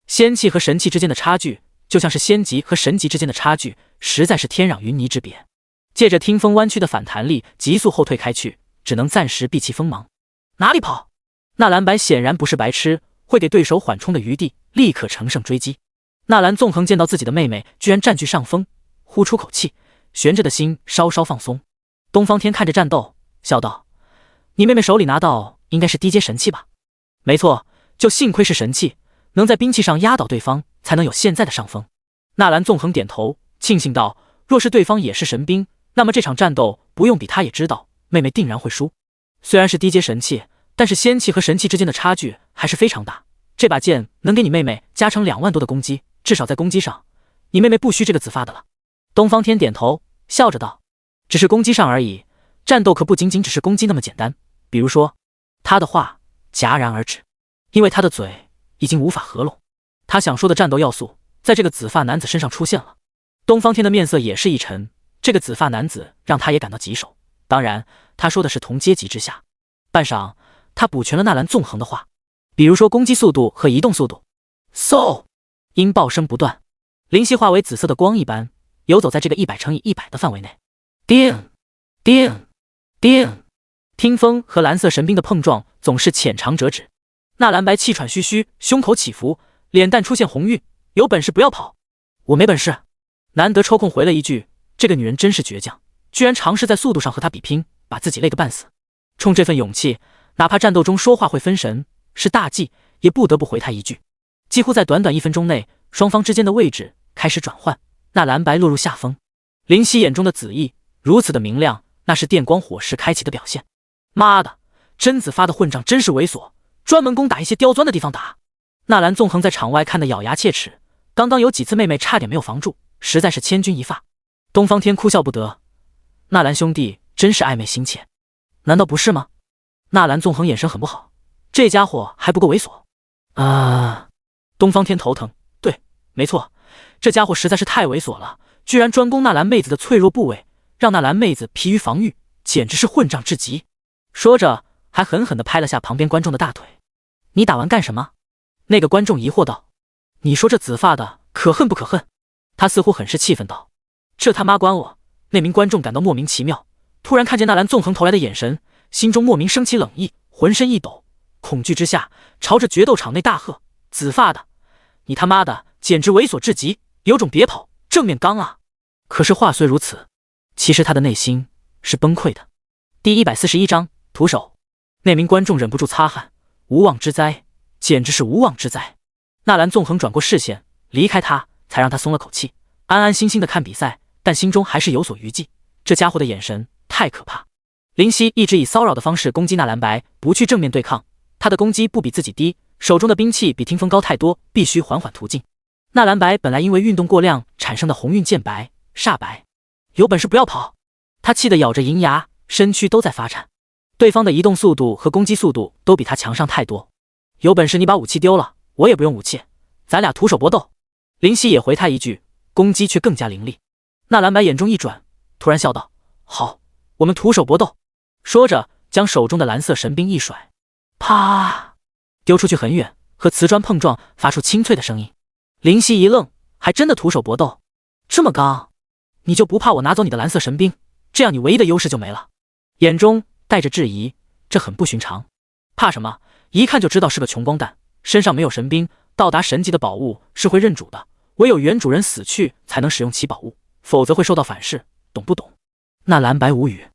A: 仙气和神气之间的差距，就像是仙级和神级之间的差距，实在是天壤云泥之别。借着听风弯曲的反弹力，急速后退开去，只能暂时避其锋芒。哪里跑？纳兰白显然不是白痴，会给对手缓冲的余地，立刻乘胜追击。纳兰纵横见到自己的妹妹居然占据上风，呼出口气，悬着的心稍稍放松。东方天看着战斗，笑道：“你妹妹手里拿到应该是低阶神器吧？”“没错，就幸亏是神器，能在兵器上压倒对方，才能有现在的上风。”纳兰纵横点头，庆幸道：“若是对方也是神兵，那么这场战斗不用比他也知道，妹妹定然会输。虽然是低阶神器，但是仙气和神器之间的差距还是非常大。这把剑能给你妹妹加成2万多的攻击，至少在攻击上，你妹妹不需这个紫发的了。”东方天点头，笑着道：“只是攻击上而已，战斗可不仅仅只是攻击那么简单。比如说……”他的话戛然而止，因为他的嘴已经无法合拢。他想说的战斗要素，在这个紫发男子身上出现了。东方天的面色也是一沉，这个紫发男子让他也感到棘手。当然，他说的是同阶级之下。半晌，他补全了纳兰纵横的话，比如说攻击速度和移动速度。嗖，音爆声不断，灵犀化为紫色的光一般，游走在这个100×100的范围内。叮叮叮，听风和蓝色神兵的碰撞总是浅尝辄止。纳兰白气喘吁吁，胸口起伏，脸蛋出现红晕。有本事不要跑！我没本事。难得抽空回了一句，这个女人真是倔强，居然尝试在速度上和他比拼，把自己累个半死。冲这份勇气，哪怕战斗中说话会分神，是大忌，也不得不回他一句。几乎在短短1分钟内，双方之间的位置开始转换，纳兰白落入下风。林夕眼中的紫意如此的明亮，那是电光火石开启的表现。妈的，真子发的混账真是猥琐，专门攻打一些刁钻的地方打。纳兰纵横在场外看得咬牙切齿，刚刚有几次妹妹差点没有防住，实在是千钧一发。东方天哭笑不得，纳兰兄弟真是暧昧心切，难道不是吗？纳兰纵横眼神很不好，这家伙还不够猥琐啊！东方天头疼，对，没错，这家伙实在是太猥琐了，居然专攻纳兰妹子的脆弱部位，让纳兰妹子疲于防御，简直是混账至极。说着，还狠狠地拍了下旁边观众的大腿。你打完干什么？那个观众疑惑道。你说这紫发的可恨不可恨？他似乎很是气愤道。这他妈关我！那名观众感到莫名其妙，突然看见纳兰纵横投来的眼神，心中莫名升起冷意，浑身一抖，恐惧之下，朝着决斗场内大喝：“紫发的，你他妈的简直猥琐至极，有种别跑，正面刚啊！”可是话虽如此，其实他的内心是崩溃的。第141章徒手。那名观众忍不住擦汗，无妄之灾，简直是无妄之灾。纳兰纵横转过视线，离开他，才让他松了口气，安安心心的看比赛，但心中还是有所余悸。这家伙的眼神太可怕。林夕一直以骚扰的方式攻击纳兰白，不去正面对抗，他的攻击不比自己低，手中的兵器比听风高太多，必须缓缓途径。纳兰白本来因为运动过量产生的红晕渐白煞白，有本事不要跑！他气得咬着银牙，身躯都在发颤。对方的移动速度和攻击速度都比他强上太多，有本事你把武器丢了，我也不用武器，咱俩徒手搏斗。林夕也回他一句，攻击却更加凌厉。纳兰白眼中一转，突然笑道：“好，我们徒手搏斗。”说着，将手中的蓝色神兵一甩，啪，丢出去很远，和瓷砖碰撞，发出清脆的声音。林夕一愣，还真的徒手搏斗？这么刚，你就不怕我拿走你的蓝色神兵？这样你唯一的优势就没了。眼中带着质疑，这很不寻常。怕什么？一看就知道是个穷光蛋，身上没有神兵，到达神级的宝物是会认主的，唯有原主人死去才能使用其宝物，否则会受到反噬，懂不懂？纳兰白无语，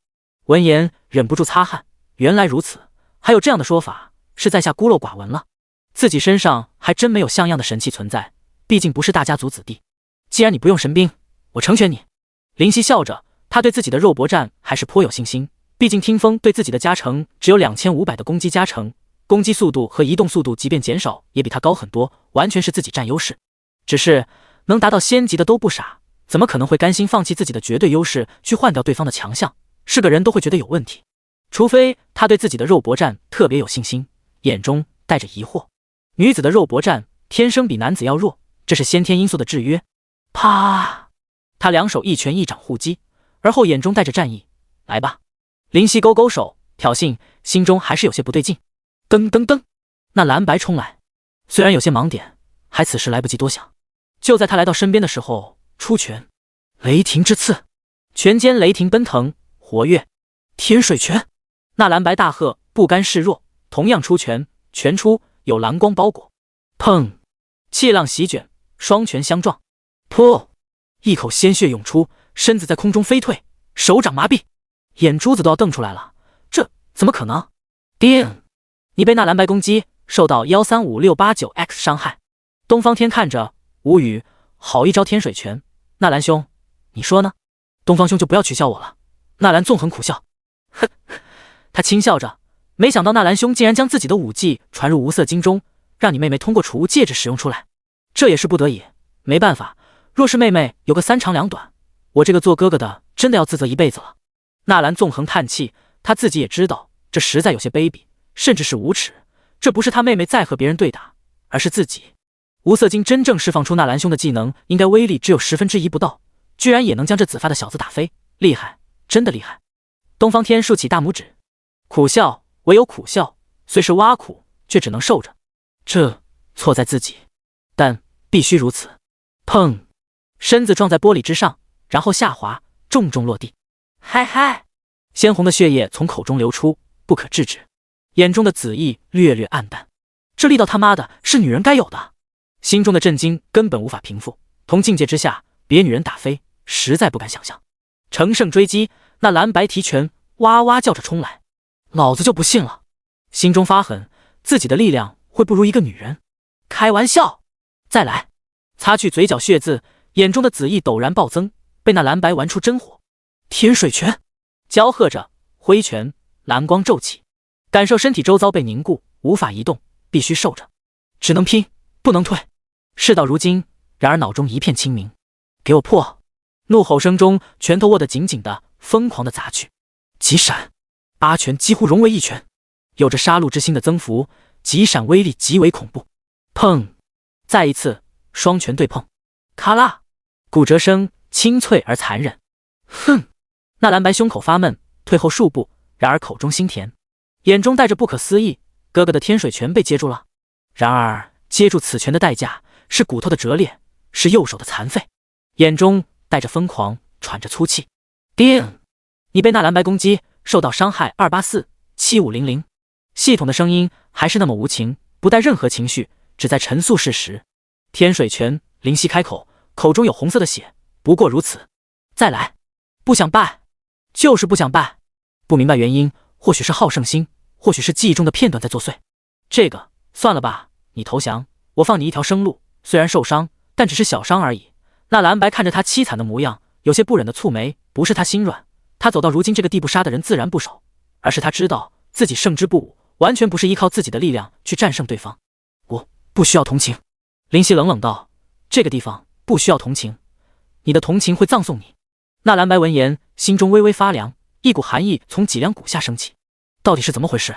A: 闻言忍不住擦汗，原来如此，还有这样的说法，是在下孤陋寡闻了。自己身上还真没有像样的神器存在，毕竟不是大家族子弟。既然你不用神兵，我成全你。林夕笑着，他对自己的肉搏战还是颇有信心，毕竟听风对自己的加成只有2500的攻击加成，攻击速度和移动速度即便减少也比他高很多，完全是自己占优势。只是能达到仙级的都不傻，怎么可能会甘心放弃自己的绝对优势去换掉对方的强项？是个人都会觉得有问题。除非他对自己的肉搏战特别有信心，眼中带着疑惑。女子的肉搏战天生比男子要弱，这是先天因素的制约。啪！他两手一拳一掌互击，而后眼中带着战意。来吧！林夕勾勾手，挑衅，心中还是有些不对劲。噔噔噔，那蓝白冲来，虽然有些盲点，还此时来不及多想。就在他来到身边的时候，出拳，雷霆之刺，拳间雷霆奔腾，活跃。天水拳！那蓝白大喝，不甘示弱，同样出拳，拳出有蓝光包裹。砰！气浪席卷，双拳相撞。噗！一口鲜血涌出，身子在空中飞退，手掌麻痹，眼珠子都要瞪出来了。这怎么可能？叮！你被那蓝白攻击，受到1356899X 伤害。东方天看着无语，好一招天水拳。纳兰兄，你说呢？东方兄就不要取笑我了。纳兰纵横苦笑，哼，他轻笑着，没想到纳兰兄竟然将自己的武技传入无色经中，让你妹妹通过储物戒指使用出来。这也是不得已，没办法。若是妹妹有个3长2短，我这个做哥哥的真的要自责一辈子了。纳兰纵横叹气，他自己也知道这实在有些卑鄙，甚至是无耻。这不是他妹妹在和别人对打，而是自己。无色经真正释放出纳兰兄的技能，应该威力只有1/10不到，居然也能将这紫发的小子打飞，厉害，真的厉害。东方天竖起大拇指，苦笑，唯有苦笑，虽是挖苦，却只能受着。这错在自己，但必须如此。砰！身子撞在玻璃之上，然后下滑，重重落地。嗨嗨！鲜红的血液从口中流出，不可制止，眼中的紫意略略暗淡。这力道他妈的是女人该有的，心中的震惊根本无法平复。同境界之下，别女人打飞，实在不敢想象。乘胜追击，那蓝白提拳哇哇叫着冲来，老子就不信了！心中发狠，自己的力量会不如一个女人？开玩笑！再来！擦去嘴角血渍，眼中的紫意陡然暴增，被那蓝白玩出真火。天水拳！娇喝着挥拳，蓝光骤起，感受身体周遭被凝固，无法移动，必须受着，只能拼，不能退。事到如今，然而脑中一片清明。给我破！怒吼声中，拳头握得紧紧的，疯狂的砸去。急闪！八拳几乎融为一拳，有着杀戮之心的增幅，急闪威力极为恐怖。砰！再一次，双拳对碰，咔啦，骨折声清脆而残忍。哼！纳兰白胸口发闷，退后数步，然而口中心甜，眼中带着不可思议。哥哥的天水拳被接住了，然而接住此拳的代价是骨头的折裂，是右手的残废。眼中带着疯狂，喘着粗气。叮！你被纳兰白攻击，受到伤害2847500。系统的声音还是那么无情，不带任何情绪，只在陈述事实。天水拳，林夕开口，口中有红色的血，不过如此。再来！不想败，就是不想败。不明白原因，或许是好胜心，或许是记忆中的片段在作祟。这个算了吧，你投降，我放你一条生路。虽然受伤，但只是小伤而已。那蓝白看着他凄惨的模样，有些不忍的蹙眉。不是他心软，他走到如今这个地步，杀的人自然不少，而是他知道自己胜之不武，完全不是依靠自己的力量去战胜对方。我不需要同情。林夕冷冷道，这个地方不需要同情，你的同情会葬送你。那蓝白闻言，心中微微发凉，一股寒意从脊梁骨下升起。到底是怎么回事？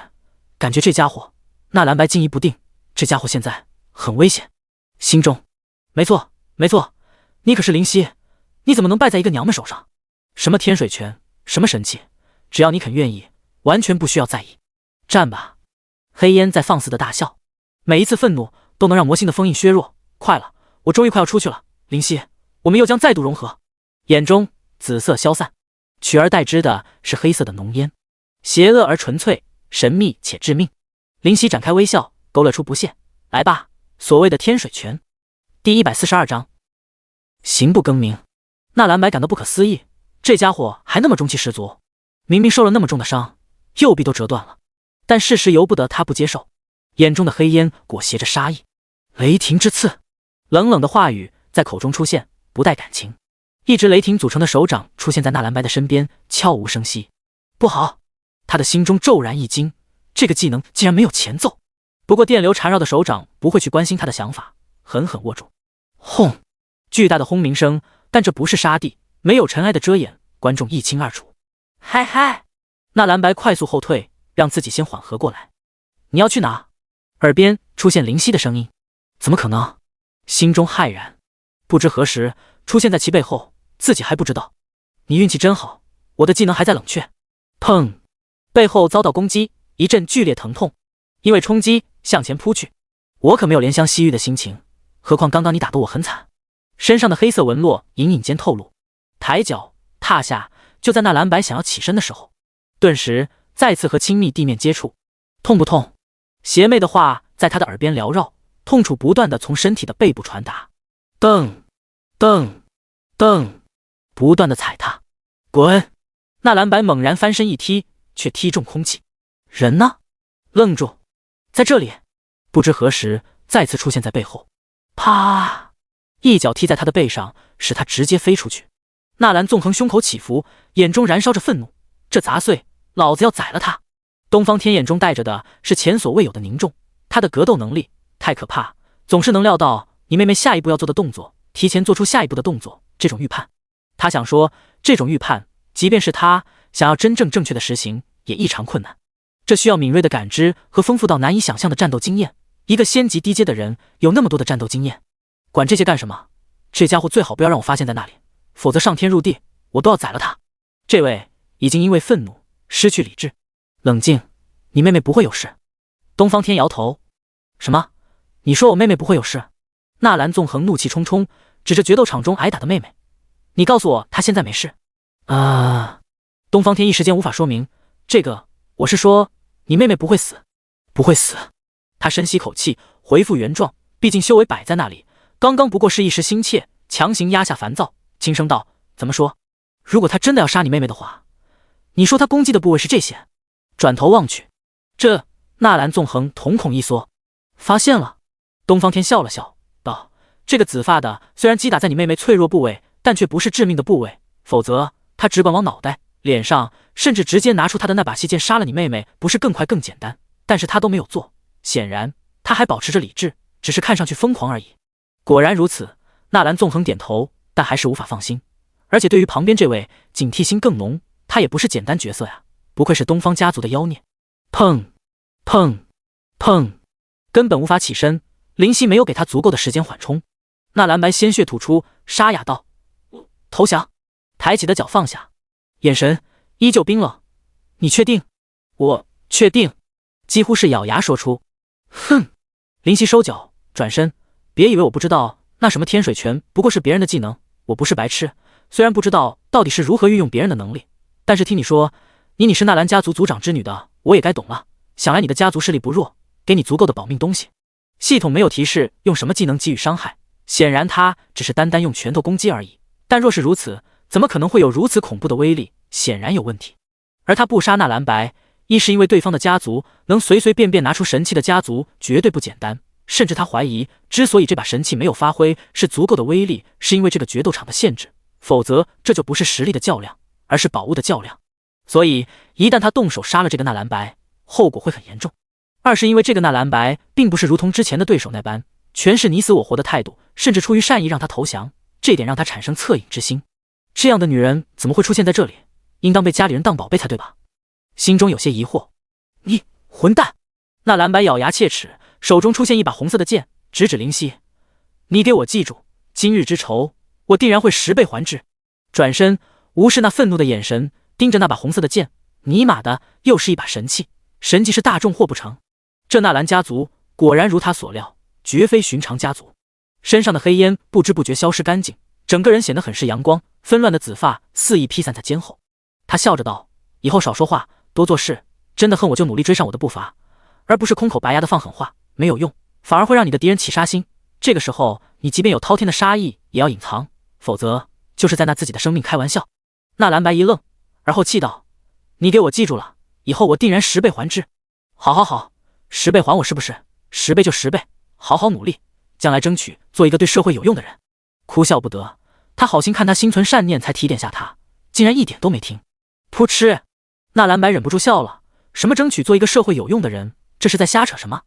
A: 感觉这家伙……那蓝白惊疑不定，这家伙现在很危险。心中，没错，没错，你可是林夕，你怎么能败在一个娘们手上？什么天水拳，什么神器，只要你肯愿意，完全不需要在意。战吧！黑烟在放肆的大笑，每一次愤怒都能让魔性的封印削弱。快了，我终于快要出去了，林夕，我们又将再度融合。眼中紫色消散，取而代之的是黑色的浓烟，邪恶而纯粹，神秘且致命。林夕展开微笑，勾勒出不屑。来吧，所谓的天水拳。第142章，行不更名。那蓝白感到不可思议，这家伙还那么中气十足，明明受了那么重的伤，右臂都折断了，但事实由不得他不接受。眼中的黑烟裹挟着杀意，雷霆之刺，冷冷的话语在口中出现，不带感情。一只雷霆组成的手掌出现在纳兰白的身边，悄无声息。不好！他的心中骤然一惊，这个技能竟然没有前奏。不过电流缠绕的手掌不会去关心他的想法，狠狠握住。轰！巨大的轰鸣声，但这不是沙地，没有尘埃的遮掩，观众一清二楚。嗨嗨！纳兰白快速后退，让自己先缓和过来。你要去哪？耳边出现灵犀的声音。怎么可能？心中骇然，不知何时出现在其背后，自己还不知道。你运气真好，我的技能还在冷却。砰！背后遭到攻击，一阵剧烈疼痛，因为冲击向前扑去。我可没有怜香惜玉的心情，何况刚刚你打得我很惨。身上的黑色纹络隐隐间透露。抬脚踏下，就在那蓝白想要起身的时候，顿时再次和亲密地面接触。痛不痛？邪魅的话在他的耳边缭绕，痛楚不断地从身体的背部传达。蹬蹬蹬，不断地踩踏。滚！那蓝白猛然翻身一踢，却踢中空气。人呢？愣住，在这里。不知何时再次出现在背后。啪！一脚踢在他的背上，使他直接飞出去。纳兰纵横胸口起伏，眼中燃烧着愤怒。这杂碎，老子要宰了他！东方天眼中带着的是前所未有的凝重，他的格斗能力太可怕，总是能料到你妹妹下一步要做的动作，提前做出下一步的动作，这种预判。他想说，这种预判，即便是他想要真正正确的实行，也异常困难。这需要敏锐的感知和丰富到难以想象的战斗经验。一个仙级低阶的人有那么多的战斗经验，管这些干什么？这家伙最好不要让我发现在那里，否则上天入地，我都要宰了他。这位已经因为愤怒失去理智。冷静，你妹妹不会有事。东方天摇头。什么？你说我妹妹不会有事？纳兰纵横怒气冲冲，指着决斗场中挨打的妹妹。你告诉我她现在没事？东方天一时间无法说明。这个，我是说，你妹妹不会死。不会死。他深吸口气，回复原状，毕竟修为摆在那里，刚刚不过是一时心切，强行压下烦躁，轻声道：怎么说？如果他真的要杀你妹妹的话，你说他攻击的部位是这些？转头望去，这……纳兰纵横瞳孔一缩，发现了。东方天笑了笑，道：这个紫发的虽然击打在你妹妹脆弱部位，但却不是致命的部位，否则他只管往脑袋、脸上，甚至直接拿出他的那把细剑杀了你妹妹，不是更快更简单？但是他都没有做，显然他还保持着理智，只是看上去疯狂而已。果然如此，纳兰纵横点头，但还是无法放心。而且对于旁边这位，警惕心更浓，他也不是简单角色呀，不愧是东方家族的妖孽。砰砰砰，根本无法起身，灵犀没有给他足够的时间缓冲。纳兰白鲜血吐出，沙哑道：投降。抬起的脚放下，眼神依旧冰冷。你确定？我确定。几乎是咬牙说出。哼！灵犀收脚，转身。别以为我不知道，那什么天水拳不过是别人的技能，我不是白痴。虽然不知道到底是如何运用别人的能力，但是听你说你是纳兰家族族长之女的，我也该懂了。想来你的家族势力不弱，给你足够的保命东西。系统没有提示用什么技能给予伤害，显然他只是单单用拳头攻击而已。但若是如此，怎么可能会有如此恐怖的威力？显然有问题。而他不杀纳兰白，一是因为对方的家族能随随便便拿出神器的家族绝对不简单，甚至他怀疑，之所以这把神器没有发挥是足够的威力，是因为这个决斗场的限制，否则这就不是实力的较量，而是宝物的较量。所以一旦他动手杀了这个纳兰白，后果会很严重。二是因为这个纳兰白并不是如同之前的对手那般全是你死我活的态度，甚至出于善意让他投降，这点让他产生恻隐之心。这样的女人怎么会出现在这里？应当被家里人当宝贝才对吧？心中有些疑惑。你混蛋！纳兰白咬牙切齿，手中出现一把红色的剑，直指灵犀。你给我记住，今日之仇，我定然会10倍还之。转身无视那愤怒的眼神，盯着那把红色的剑。尼玛的，又是一把神器，神器是大众货不成？这纳兰家族果然如他所料，绝非寻常家族。身上的黑烟不知不觉消失干净，整个人显得很是阳光，纷乱的紫发肆意披散在肩后。他笑着道：以后少说话，多做事，真的恨我就努力追上我的步伐，而不是空口白牙的放狠话，没有用，反而会让你的敌人起杀心。这个时候你即便有滔天的杀意也要隐藏，否则就是在拿自己的生命开玩笑。纳兰白一愣，而后气道：你给我记住了，以后我定然10倍还之。好好好，10倍还我是不是？10倍就10倍，好好努力，将来争取做一个对社会有用的人。哭笑不得，他好心看他心存善念才提点下他，竟然一点都没听。噗嗤！纳兰白忍不住笑了，什么争取做一个社会有用的人，这是在瞎扯什么？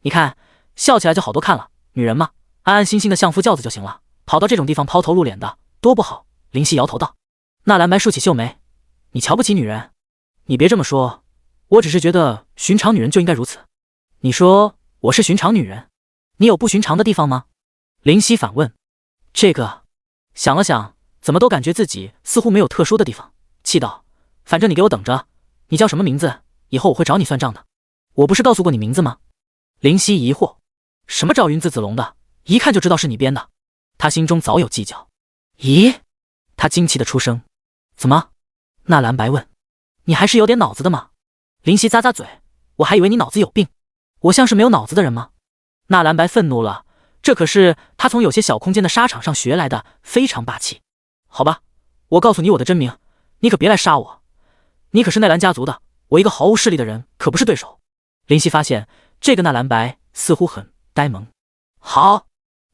A: 你看，笑起来就好多看了，女人嘛，安安心心的相夫教子就行了，跑到这种地方抛头露脸的，多不好。灵犀摇头道。纳兰白竖起秀眉，你瞧不起女人？你别这么说，我只是觉得寻常女人就应该如此。你说我是寻常女人，你有不寻常的地方吗？林夕反问。这个，想了想，怎么都感觉自己似乎没有特殊的地方，气道：反正你给我等着，你叫什么名字？以后我会找你算账的。我不是告诉过你名字吗？林夕疑惑。什么赵云字子龙的，一看就知道是你编的。他心中早有计较。咦？他惊奇的出声。怎么？纳兰白问。你还是有点脑子的嘛？林夕咂咂嘴，我还以为你脑子有病。我像是没有脑子的人吗？纳兰白愤怒了，这可是他从有些小空间的沙场上学来的，非常霸气。好吧，我告诉你我的真名，你可别来杀我。你可是奈兰家族的，我一个毫无势力的人可不是对手。林夕发现这个纳兰白似乎很呆萌。好，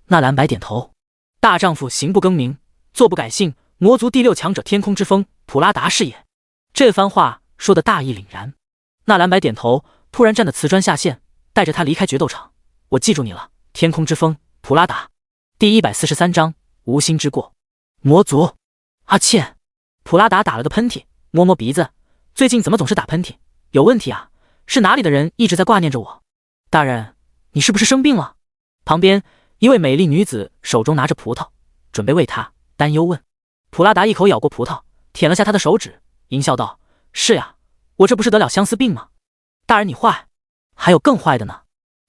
A: 纳兰白点头。大丈夫行不更名，坐不改姓，魔族第6强者天空之风普拉达是也。这番话说得大义凛然。纳兰白点头，突然站得瓷砖下线，带着他离开决斗场。我记住你了，天空之风普拉达。第143章无心之过。魔族。阿茜。普拉达打了个喷嚏，摸摸鼻子，最近怎么总是打喷嚏？有问题啊？是哪里的人一直在挂念着我？大人，你是不是生病了？旁边一位美丽女子手中拿着葡萄，准备喂他，担忧问。普拉达一口咬过葡萄，舔了下他的手指，淫笑道：是呀，我这不是得了相思病吗？大人你坏，还有更坏的呢。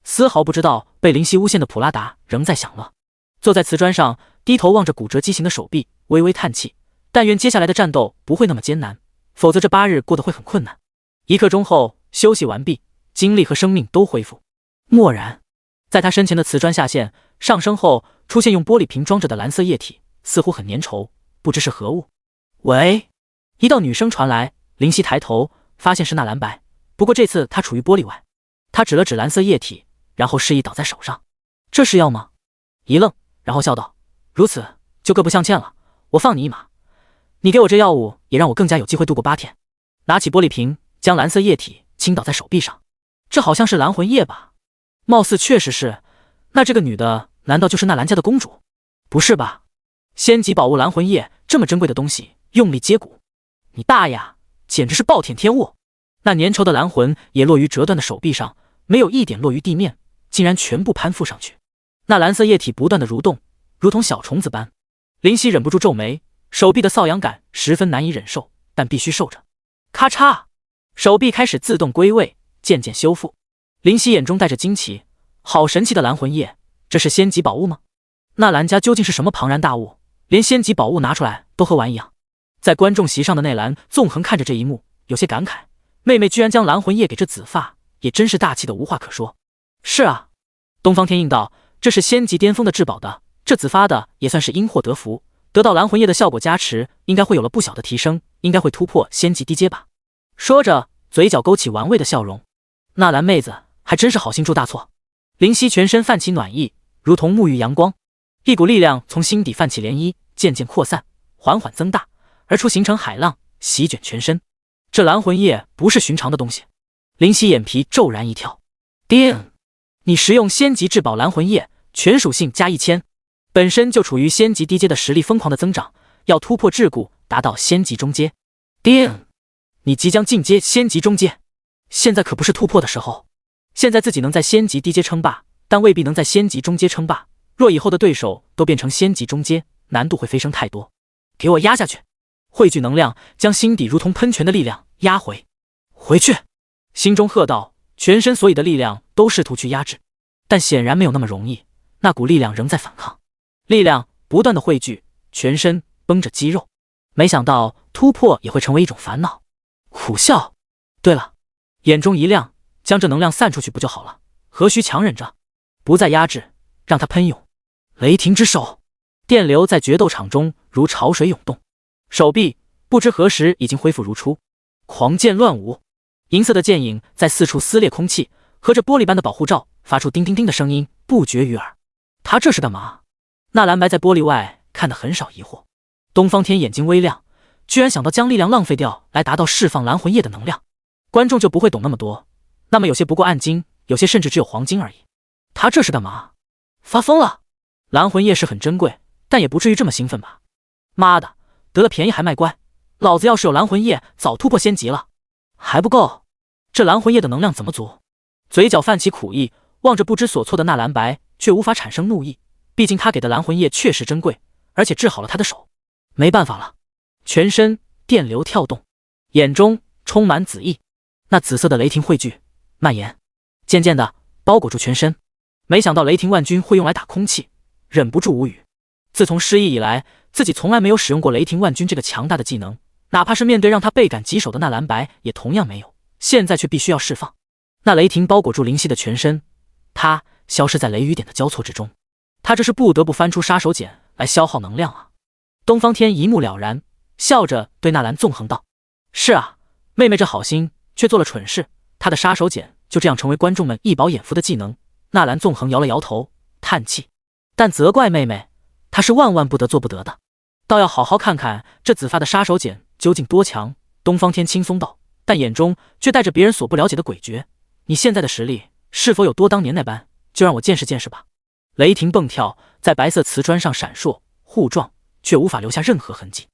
A: 丝毫不知道被林夕诬陷的普拉达仍在享乐，坐在瓷砖上，低头望着骨折畸形的手臂，微微叹气。但愿接下来的战斗不会那么艰难，否则这8日过得会很困难。1刻钟后休息完毕，精力和生命都恢复。蓦然，在他身前的瓷砖下线，上升后出现用玻璃瓶装着的蓝色液体，似乎很粘稠，不知是何物。喂！一道女声传来，林夕抬头发现是纳兰白，不过这次他处于玻璃外。他指了指蓝色液体，然后示意倒在手上。这是药吗？一愣，然后笑道：如此就各不相欠了，我放你一马。你给我这药物，也让我更加有机会度过8天。拿起玻璃瓶，将蓝色液体倾倒在手臂上。这好像是蓝魂液吧？貌似确实是。那这个女的难道就是纳兰家的公主？不是吧？仙级宝物蓝魂液这么珍贵的东西，用力接骨，你大爷，简直是暴殄天物！那粘稠的蓝魂也落于折断的手臂上，没有一点落于地面，竟然全部攀附上去。那蓝色液体不断的蠕动，如同小虫子般。林夕忍不住皱眉，手臂的瘙痒感十分难以忍受，但必须受着。咔嚓，手臂开始自动归位，渐渐修复。林夕眼中带着惊奇，好神奇的蓝魂液，这是仙级宝物吗？纳兰家究竟是什么庞然大物，连仙级宝物拿出来都和玩一样？在观众席上的内兰纵横看着这一幕，有些感慨，妹妹居然将蓝魂液给这紫发，也真是大气的无话可说。是啊，东方天应道，这是仙级巅峰的至宝的，这紫发的也算是因祸得福，得到蓝魂液的效果加持，应该会有了不小的提升，应该会突破仙级低阶吧。说着，嘴角勾起玩味的笑容。纳兰妹子还真是好心出大错。林夕全身泛起暖意，如同沐浴阳光，一股力量从心底泛起涟漪，渐渐扩散，缓缓增大，而出形成海浪，席卷全身。这蓝魂液不是寻常的东西。林夕眼皮骤然一跳。叮！你食用仙级至宝蓝魂液，全属性加1000，本身就处于仙级低阶的实力疯狂的增长，要突破桎梏，达到仙级中阶。叮！你即将进阶仙级中阶，现在可不是突破的时候。现在自己能在仙级低阶称霸，但未必能在仙级中阶称霸。若以后的对手都变成仙级中阶，难度会飞升太多。给我压下去！汇聚能量，将心底如同喷泉的力量压回去。心中喝道，全身所有的力量都试图去压制，但显然没有那么容易。那股力量仍在反抗，力量不断的汇聚，全身绷着肌肉。没想到突破也会成为一种烦恼。苦笑。对了，眼中一亮，将这能量散出去不就好了？何须强忍着？不再压制，让它喷涌。雷霆之手，电流在决斗场中如潮水涌动，手臂不知何时已经恢复如初。狂剑乱舞，银色的剑影在四处撕裂空气，和着玻璃般的保护罩发出叮叮叮的声音，不绝于耳。他这是干嘛？纳兰白在玻璃外看得很少疑惑。东方天眼睛微亮，居然想到将力量浪费掉来达到释放蓝魂液的能量。观众就不会懂那么多，那么有些不过暗金，有些甚至只有黄金而已。他这是干嘛？发疯了！蓝魂液是很珍贵，但也不至于这么兴奋吧？妈的，得了便宜还卖乖！老子要是有蓝魂液，早突破仙级了！还不够，这蓝魂液的能量怎么足？嘴角泛起苦意，望着不知所措的纳兰白，却无法产生怒意，毕竟他给的蓝魂液确实珍贵，而且治好了他的手。没办法了，全身电流跳动，眼中充满紫意，那紫色的雷霆汇聚蔓延，渐渐的包裹住全身。没想到雷霆万钧会用来打空气，忍不住无语。自从失忆以来，自己从来没有使用过雷霆万钧这个强大的技能，哪怕是面对让他倍感棘手的纳兰白，也同样没有。现在却必须要释放。那雷霆包裹住灵犀的全身，他消失在雷雨点的交错之中。他这是不得不翻出杀手锏来消耗能量啊！东方天一目了然，笑着对纳兰纵横道：“是啊，妹妹这好心却做了蠢事，她的杀手锏就这样成为观众们一饱眼福的技能。”纳兰纵横摇了摇头，叹气，但责怪妹妹，她是万万不得做不得的，倒要好好看看这紫发的杀手锏究竟多强。东方天轻松道，但眼中却带着别人所不了解的诡谲：“你现在的实力是否有多当年那般？就让我见识见识吧。”雷霆蹦跳，在白色瓷砖上闪烁互撞，却无法留下任何痕迹。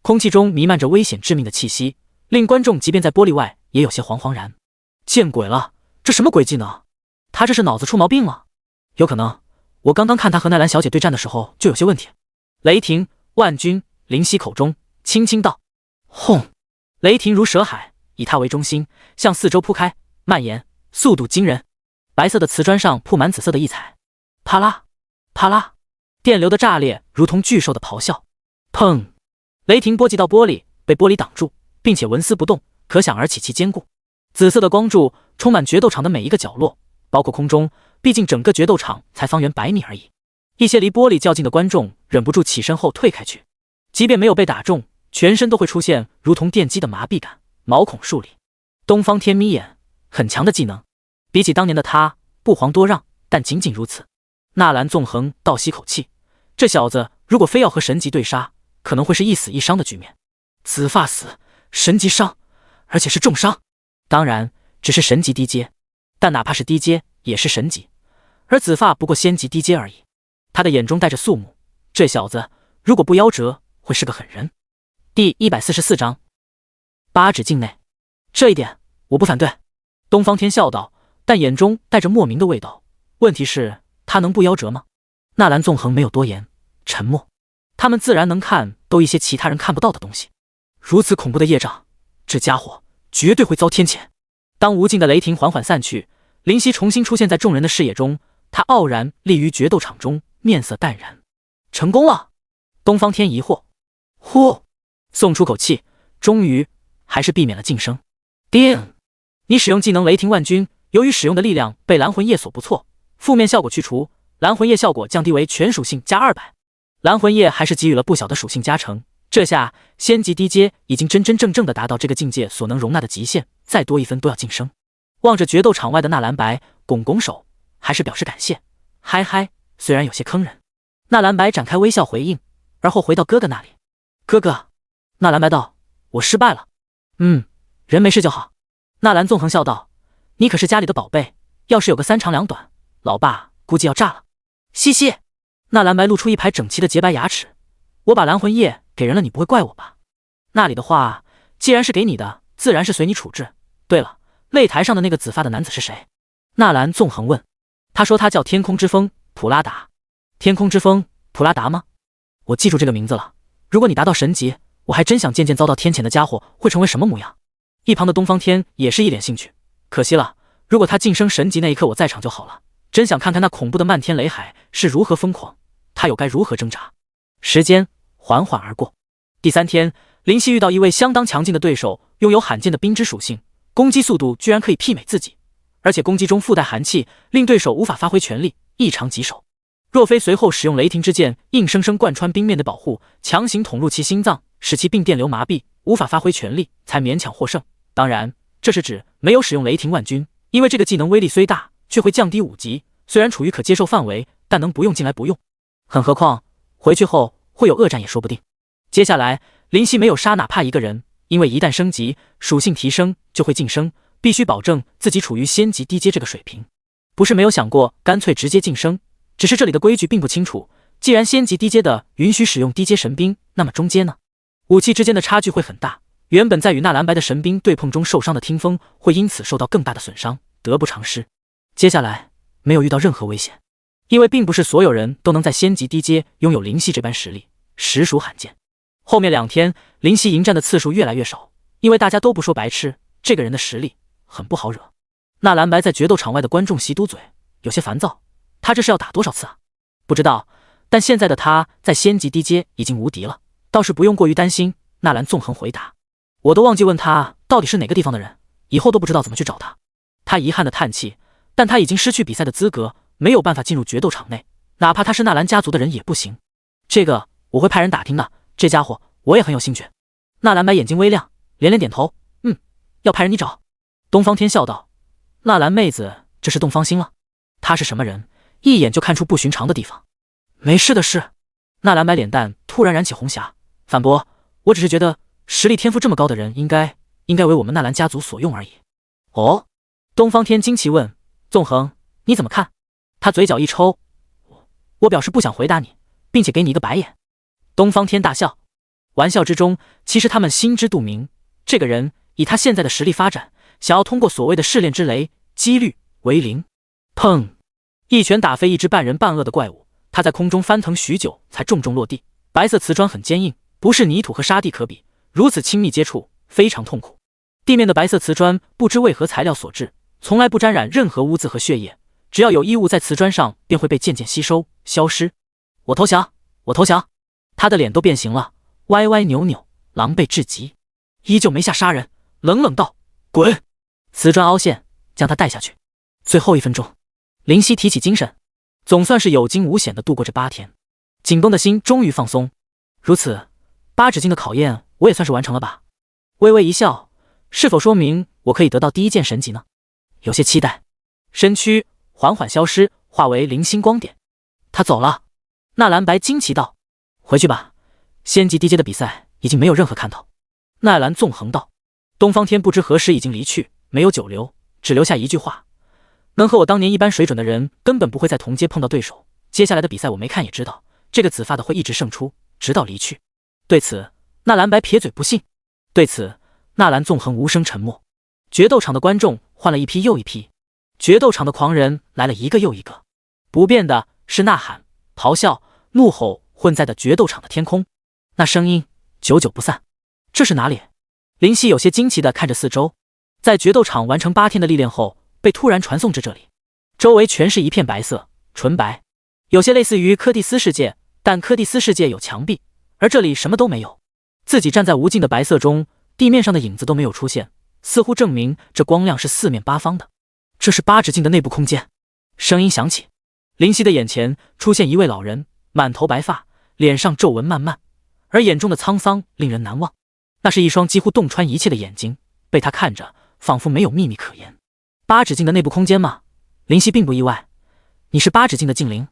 A: 空气中弥漫着危险致命的气息，令观众即便在玻璃外也有些惶惶然。见鬼了，这什么鬼技能？他这是脑子出毛病了？有可能，我刚刚看他和奈兰小姐对战的时候就有些问题。雷霆万钧灵犀口中轻轻道：“轰！”雷霆如蛇海，以他为中心向四周铺开，蔓延，速度惊人。白色的瓷砖上铺满紫色的异彩，啪啦啪啦，电流的炸裂如同巨兽的咆哮。砰！雷霆波及到玻璃，被玻璃挡住，并且纹丝不动，可想而起其坚固。紫色的光柱充满决斗场的每一个角落，包括空中，毕竟整个决斗场才方圆100米而已。一些离玻璃较近的观众忍不住起身后退开去，即便没有被打中，全身都会出现如同电击的麻痹感，毛孔竖立。东方天眯眼，很强的技能，比起当年的他不遑多让，但仅仅如此。纳兰纵横倒吸口气，这小子如果非要和神级对杀，可能会是一死一伤的局面。紫发死，神级伤，而且是重伤。当然只是神级低阶，但哪怕是低阶也是神级，而紫发不过仙级低阶而已。他的眼中带着肃穆，这小子如果不夭折，会是个狠人。第144章八指境内，这一点我不反对。东方天笑道，但眼中带着莫名的味道。问题是，他能不夭折吗？纳兰纵横没有多言，沉默。他们自然能看都一些其他人看不到的东西。如此恐怖的业障，这家伙绝对会遭天谴。当无尽的雷霆缓缓散去，灵犀重新出现在众人的视野中，他傲然立于决斗场中，面色淡然。成功了！东方天疑惑，呼，松出口气，终于还是避免了晋升。叮！你使用技能雷霆万钧，由于使用的力量被蓝魂液所不错，负面效果去除，蓝魂液效果降低为全属性加200。蓝魂液还是给予了不小的属性加成，这下仙级低阶已经真真正正的达到这个境界所能容纳的极限，再多1分都要晋升。望着决斗场外的纳兰白，拱拱手，还是表示感谢。嗨嗨，虽然有些坑人。纳兰白展开微笑回应，而后回到哥哥那里。哥哥，纳兰白道，我失败了。人没事就好。纳兰纵横笑道，你可是家里的宝贝，要是有个3长2短，老爸估计要炸了。嘻嘻。纳兰白露出一排整齐的洁白牙齿，我把蓝魂液给人了，你不会怪我吧？那里的话，既然是给你的，自然是随你处置。对了，擂台上的那个紫发的男子是谁？纳兰纵横问。他说他叫天空之风普拉达。天空之风普拉达吗？我记住这个名字了。如果你达到神级，我还真想见见遭到天谴的家伙会成为什么模样。一旁的东方天也是一脸兴趣，可惜了，如果他晋升神级那一刻我在场就好了，真想看看那恐怖的漫天雷海是如何疯狂，他又该如何挣扎。时间缓缓而过。第3天，林夕遇到一位相当强劲的对手，拥有罕见的冰之属性，攻击速度居然可以媲美自己，而且攻击中附带寒气，令对手无法发挥全力，异常棘手。若非随后使用雷霆之剑硬生生贯穿冰面的保护，强行捅入其心脏，使其并电流麻痹，无法发挥全力，才勉强获胜。当然，这是指没有使用雷霆万钧，因为这个技能威力虽大，却会降低5级，虽然处于可接受范围，但能不用进来不用。很何况回去后会有恶战也说不定。接下来林夕没有杀哪怕一个人，因为一旦升级，属性提升就会晋升，必须保证自己处于仙级低阶这个水平。不是没有想过干脆直接晋升，只是这里的规矩并不清楚，既然仙级低阶的允许使用低阶神兵，那么中阶呢？武器之间的差距会很大，原本在与纳兰白的神兵对碰中受伤的听风会因此受到更大的损伤，得不偿失。接下来没有遇到任何危险，因为并不是所有人都能在仙级低阶拥有灵犀这般实力，实属罕见。后面2天，灵犀迎战的次数越来越少，因为大家都不说白痴，这个人的实力很不好惹。纳兰白在决斗场外的观众席嘟嘴，有些烦躁。他这是要打多少次啊？不知道，但现在的他在仙级低阶已经无敌了，倒是不用过于担心。纳兰纵横回答：“我都忘记问他到底是哪个地方的人，以后都不知道怎么去找他。”他遗憾的叹气，但他已经失去比赛的资格，没有办法进入决斗场内，哪怕他是纳兰家族的人也不行。这个我会派人打听的，这家伙我也很有兴趣。纳兰白眼睛微亮，连连点头：“要派人你找。”东方天笑道：“纳兰妹子，这是动芳心了。他是什么人，一眼就看出不寻常的地方。”没事的事。纳兰白脸蛋突然燃起红霞，反驳：“我只是觉得实力天赋这么高的人应该为我们纳兰家族所用而已。”哦，东方天惊奇问：“纵横，你怎么看？”他嘴角一抽：“我表示不想回答你，并且给你一个白眼。”东方天大笑，玩笑之中，其实他们心知肚明，这个人以他现在的实力发展，想要通过所谓的试炼之雷，几率为零。砰！一拳打飞一只半人半鳄的怪物，他在空中翻腾许久才重重落地。白色瓷砖很坚硬，不是泥土和沙地可比，如此亲密接触非常痛苦。地面的白色瓷砖不知为何材料所致，从来不沾染任何污渍和血液，只要有衣物在瓷砖上，便会被渐渐吸收消失。我投降，我投降！他的脸都变形了，歪歪扭扭，狼狈至极，依旧没下杀人，冷冷道：“滚！”瓷砖凹陷，将他带下去。最后1分钟，灵犀提起精神，总算是有惊无险地度过这8天，紧绷的心终于放松。如此，8指境的考验我也算是完成了吧？微微一笑，是否说明我可以得到第1件神级呢？有些期待。身躯缓缓消失，化为零星光点。他走了。纳兰白惊奇道：“回去吧，仙级低阶的比赛已经没有任何看头。”纳兰纵横道。东方天不知何时已经离去，没有久留，只留下一句话：“能和我当年一般水准的人，根本不会在同阶碰到对手。接下来的比赛我没看也知道，这个紫发的会一直胜出，直到离去。”对此，纳兰白撇嘴不信。对此，纳兰纵横无声沉默。决斗场的观众换了一批又一批，决斗场的狂人来了一个又一个，不变的是呐喊、咆哮、怒吼混在的决斗场的天空，那声音久久不散。这是哪里？林夕有些惊奇地看着四周，在决斗场完成8天的历练后，被突然传送至这里，周围全是一片白色，纯白，有些类似于柯蒂斯世界，但柯蒂斯世界有墙壁，而这里什么都没有。自己站在无尽的白色中，地面上的影子都没有出现，似乎证明这光亮是四面八方的。这是8指境的内部空间。声音响起，林夕的眼前出现一位老人，满头白发，脸上皱纹漫漫，而眼中的沧桑令人难忘。那是一双几乎洞穿一切的眼睛，被他看着，仿佛没有秘密可言。8指境的内部空间吗？林夕并不意外。你是8指境的境灵，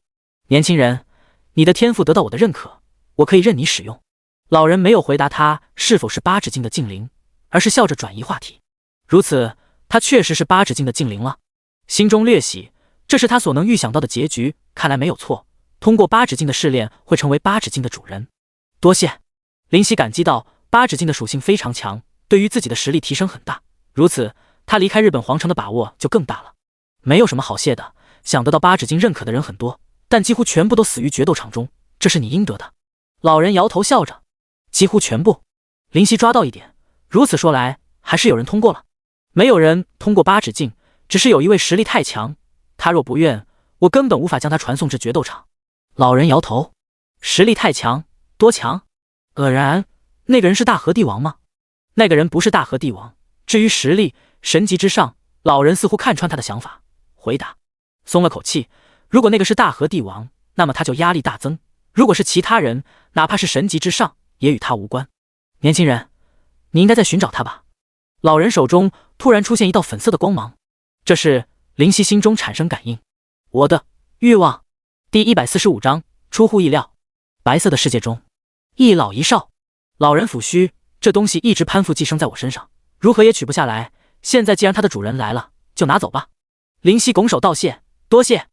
A: 年轻人，你的天赋得到我的认可，我可以任你使用。老人没有回答他是否是8指境的境灵，而是笑着转移话题。如此，他确实是8指境的境灵了。心中略喜，这是他所能预想到的结局，看来没有错。通过8指境的试炼，会成为8指境的主人。多谢。林夕感激道，8指境的属性非常强，对于自己的实力提升很大，如此他离开日本皇城的把握就更大了。没有什么好谢的，想得到8指境认可的人很多，但几乎全部都死于决斗场中，这是你应得的。老人摇头笑着，几乎全部。林夕抓到一点，如此说来，还是有人通过了。没有人通过8指境，只是有一位实力太强，他若不愿，我根本无法将他传送至决斗场。老人摇头，实力太强，多强？然，那个人是大和帝王吗？那个人不是大和帝王，至于实力，神级之上。老人似乎看穿他的想法，回答，松了口气。如果那个是大和帝王，那么他就压力大增；如果是其他人，哪怕是神级之上，也与他无关。年轻人，你应该在寻找他吧？老人手中突然出现一道粉色的光芒，这是林夕心中产生感应。我的欲望。第145章，出乎意料。白色的世界中，一老一少。老人抚须，这东西一直攀附寄生在我身上，如何也取不下来。现在既然他的主人来了，就拿走吧。林夕拱手道谢，多谢。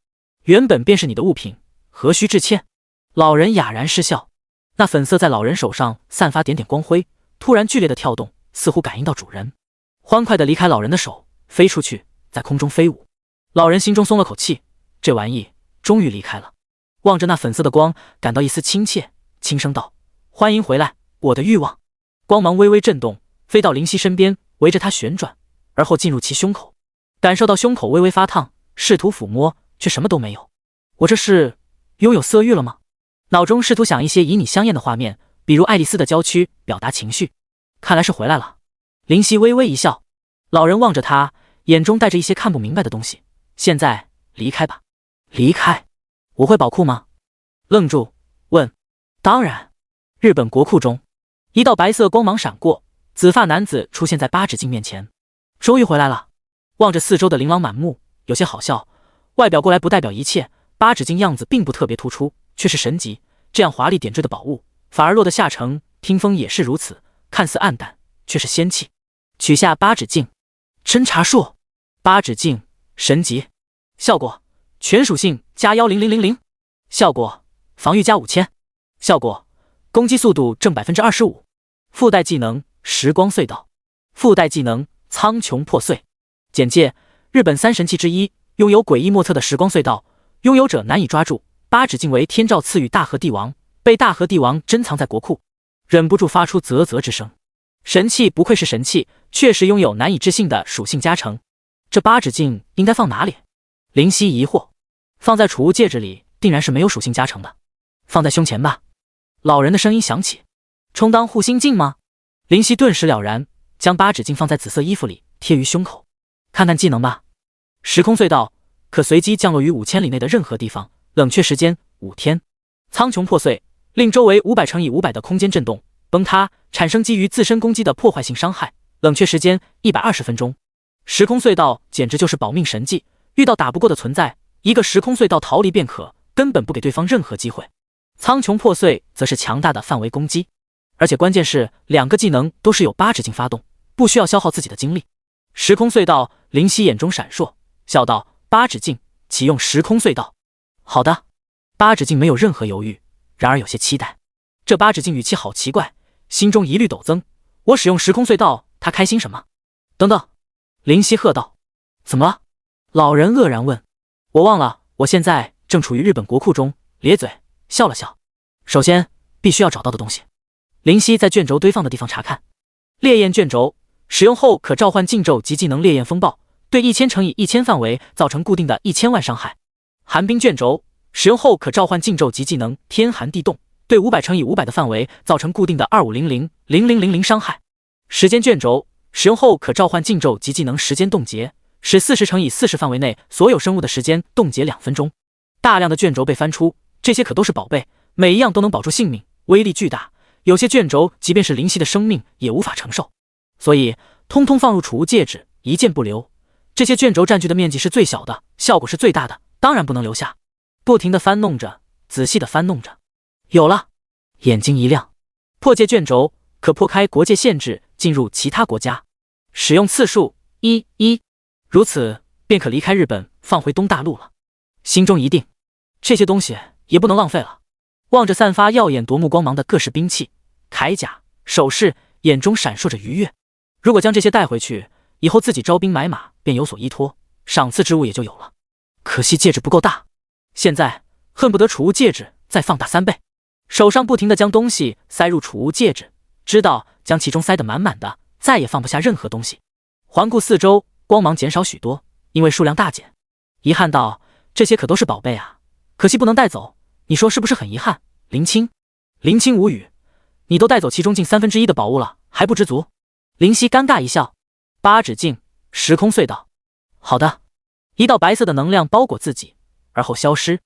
A: 原本便是你的物品，何须致歉？老人哑然失笑。那粉色在老人手上散发点点光辉，突然剧烈的跳动，似乎感应到主人，欢快地离开老人的手，飞出去，在空中飞舞。老人心中松了口气，这玩意终于离开了。望着那粉色的光，感到一丝亲切，轻声道：“欢迎回来，我的欲望。”光芒微微震动，飞到灵犀身边，围着他旋转，而后进入其胸口。感受到胸口微微发烫，试图抚摸，却什么都没有。我这是拥有色欲了吗？脑中试图想一些旖旎香艳的画面，比如爱丽丝的娇躯，表达情绪。看来是回来了。灵犀微微一笑，老人望着他，眼中带着一些看不明白的东西。现在离开吧。离开？我会宝库吗？愣住，问。当然。日本国库中，一道白色光芒闪过，紫发男子出现在八指镜面前。终于回来了。望着四周的琳琅满目，有些好笑。外表过来不代表一切，八指镜样子并不特别突出，却是神级。这样华丽点缀的宝物，反而落得下乘。听风也是如此，看似暗淡，却是仙气。取下八指镜，侦查术，八指镜神级，效果全属性加10000，效果防御加5000，效果攻击速度正25%。附带技能时光隧道，附带技能苍穹破碎。简介：日本三神器之一，拥有诡异莫测的时光隧道，拥有者难以抓住。八指镜为天照赐予大和帝王，被大和帝王珍藏在国库。忍不住发出啧啧之声。神器不愧是神器，确实拥有难以置信的属性加成。这八指镜应该放哪里？灵犀疑惑。放在储物戒指里，定然是没有属性加成的。放在胸前吧。老人的声音响起。充当护心镜吗？灵犀顿时了然，将八指镜放在紫色衣服里，贴于胸口。看看技能吧。时空隧道可随机降落于5000里内的任何地方，冷却时间5天。苍穹破碎，令周围500×500的空间震动崩塌，产生基于自身攻击的破坏性伤害，冷却时间120分钟。时空隧道简直就是保命神技，遇到打不过的存在，一个时空隧道逃离便可，根本不给对方任何机会。苍穹破碎则是强大的范围攻击，而且关键是两个技能都是由八指镜发动，不需要消耗自己的精力。时空隧道，灵犀眼中闪烁，笑道：“八指镜，启用时空隧道。”好的。八指镜没有任何犹豫，然而有些期待。这八指镜语气好奇怪，心中疑虑陡增。我使用时空隧道，他开心什么？等等，灵犀喝道：“怎么了？”老人愕然问：“我忘了，我现在正处于日本国库中。”咧嘴笑了笑。首先必须要找到的东西。灵犀在卷轴堆放的地方查看。烈焰卷轴，使用后可召唤禁咒及技能烈焰风暴，对1000×1000范围造成固定的1000万伤害。寒冰卷轴，使用后可召唤禁咒及技能天寒地冻，对500×500的范围造成固定的25000000伤害。时间卷轴，使用后可召唤禁咒及技能时间冻结，使40×40范围内所有生物的时间冻结2分钟。大量的卷轴被翻出，这些可都是宝贝，每一样都能保住性命，威力巨大。有些卷轴即便是灵犀的生命也无法承受，所以通通放入储物戒指，一件不留。这些卷轴占据的面积是最小的，效果是最大的，当然不能留下。不停地翻弄着，仔细地翻弄着。有了，眼睛一亮。破界卷轴可破开国界限制，进入其他国家。使用次数1，如此便可离开日本，放回东大陆了。心中一定，这些东西也不能浪费了。望着散发耀眼夺目光芒的各式兵器、铠甲、首饰，眼中闪烁着愉悦。如果将这些带回去，以后自己招兵买马便有所依托，赏赐之物也就有了。可惜戒指不够大，现在恨不得储物戒指再放大3倍。手上不停地将东西塞入储物戒指，知道将其中塞得满满的，再也放不下任何东西。环顾四周，光芒减少许多，因为数量大减。遗憾道：“这些可都是宝贝啊，可惜不能带走，你说是不是很遗憾？”林青无语：“你都带走其中近1/3的宝物了，还不知足？”灵犀尴尬一笑：“八指镜，时空隧道。”好的。一道白色的能量包裹自己，而后消失。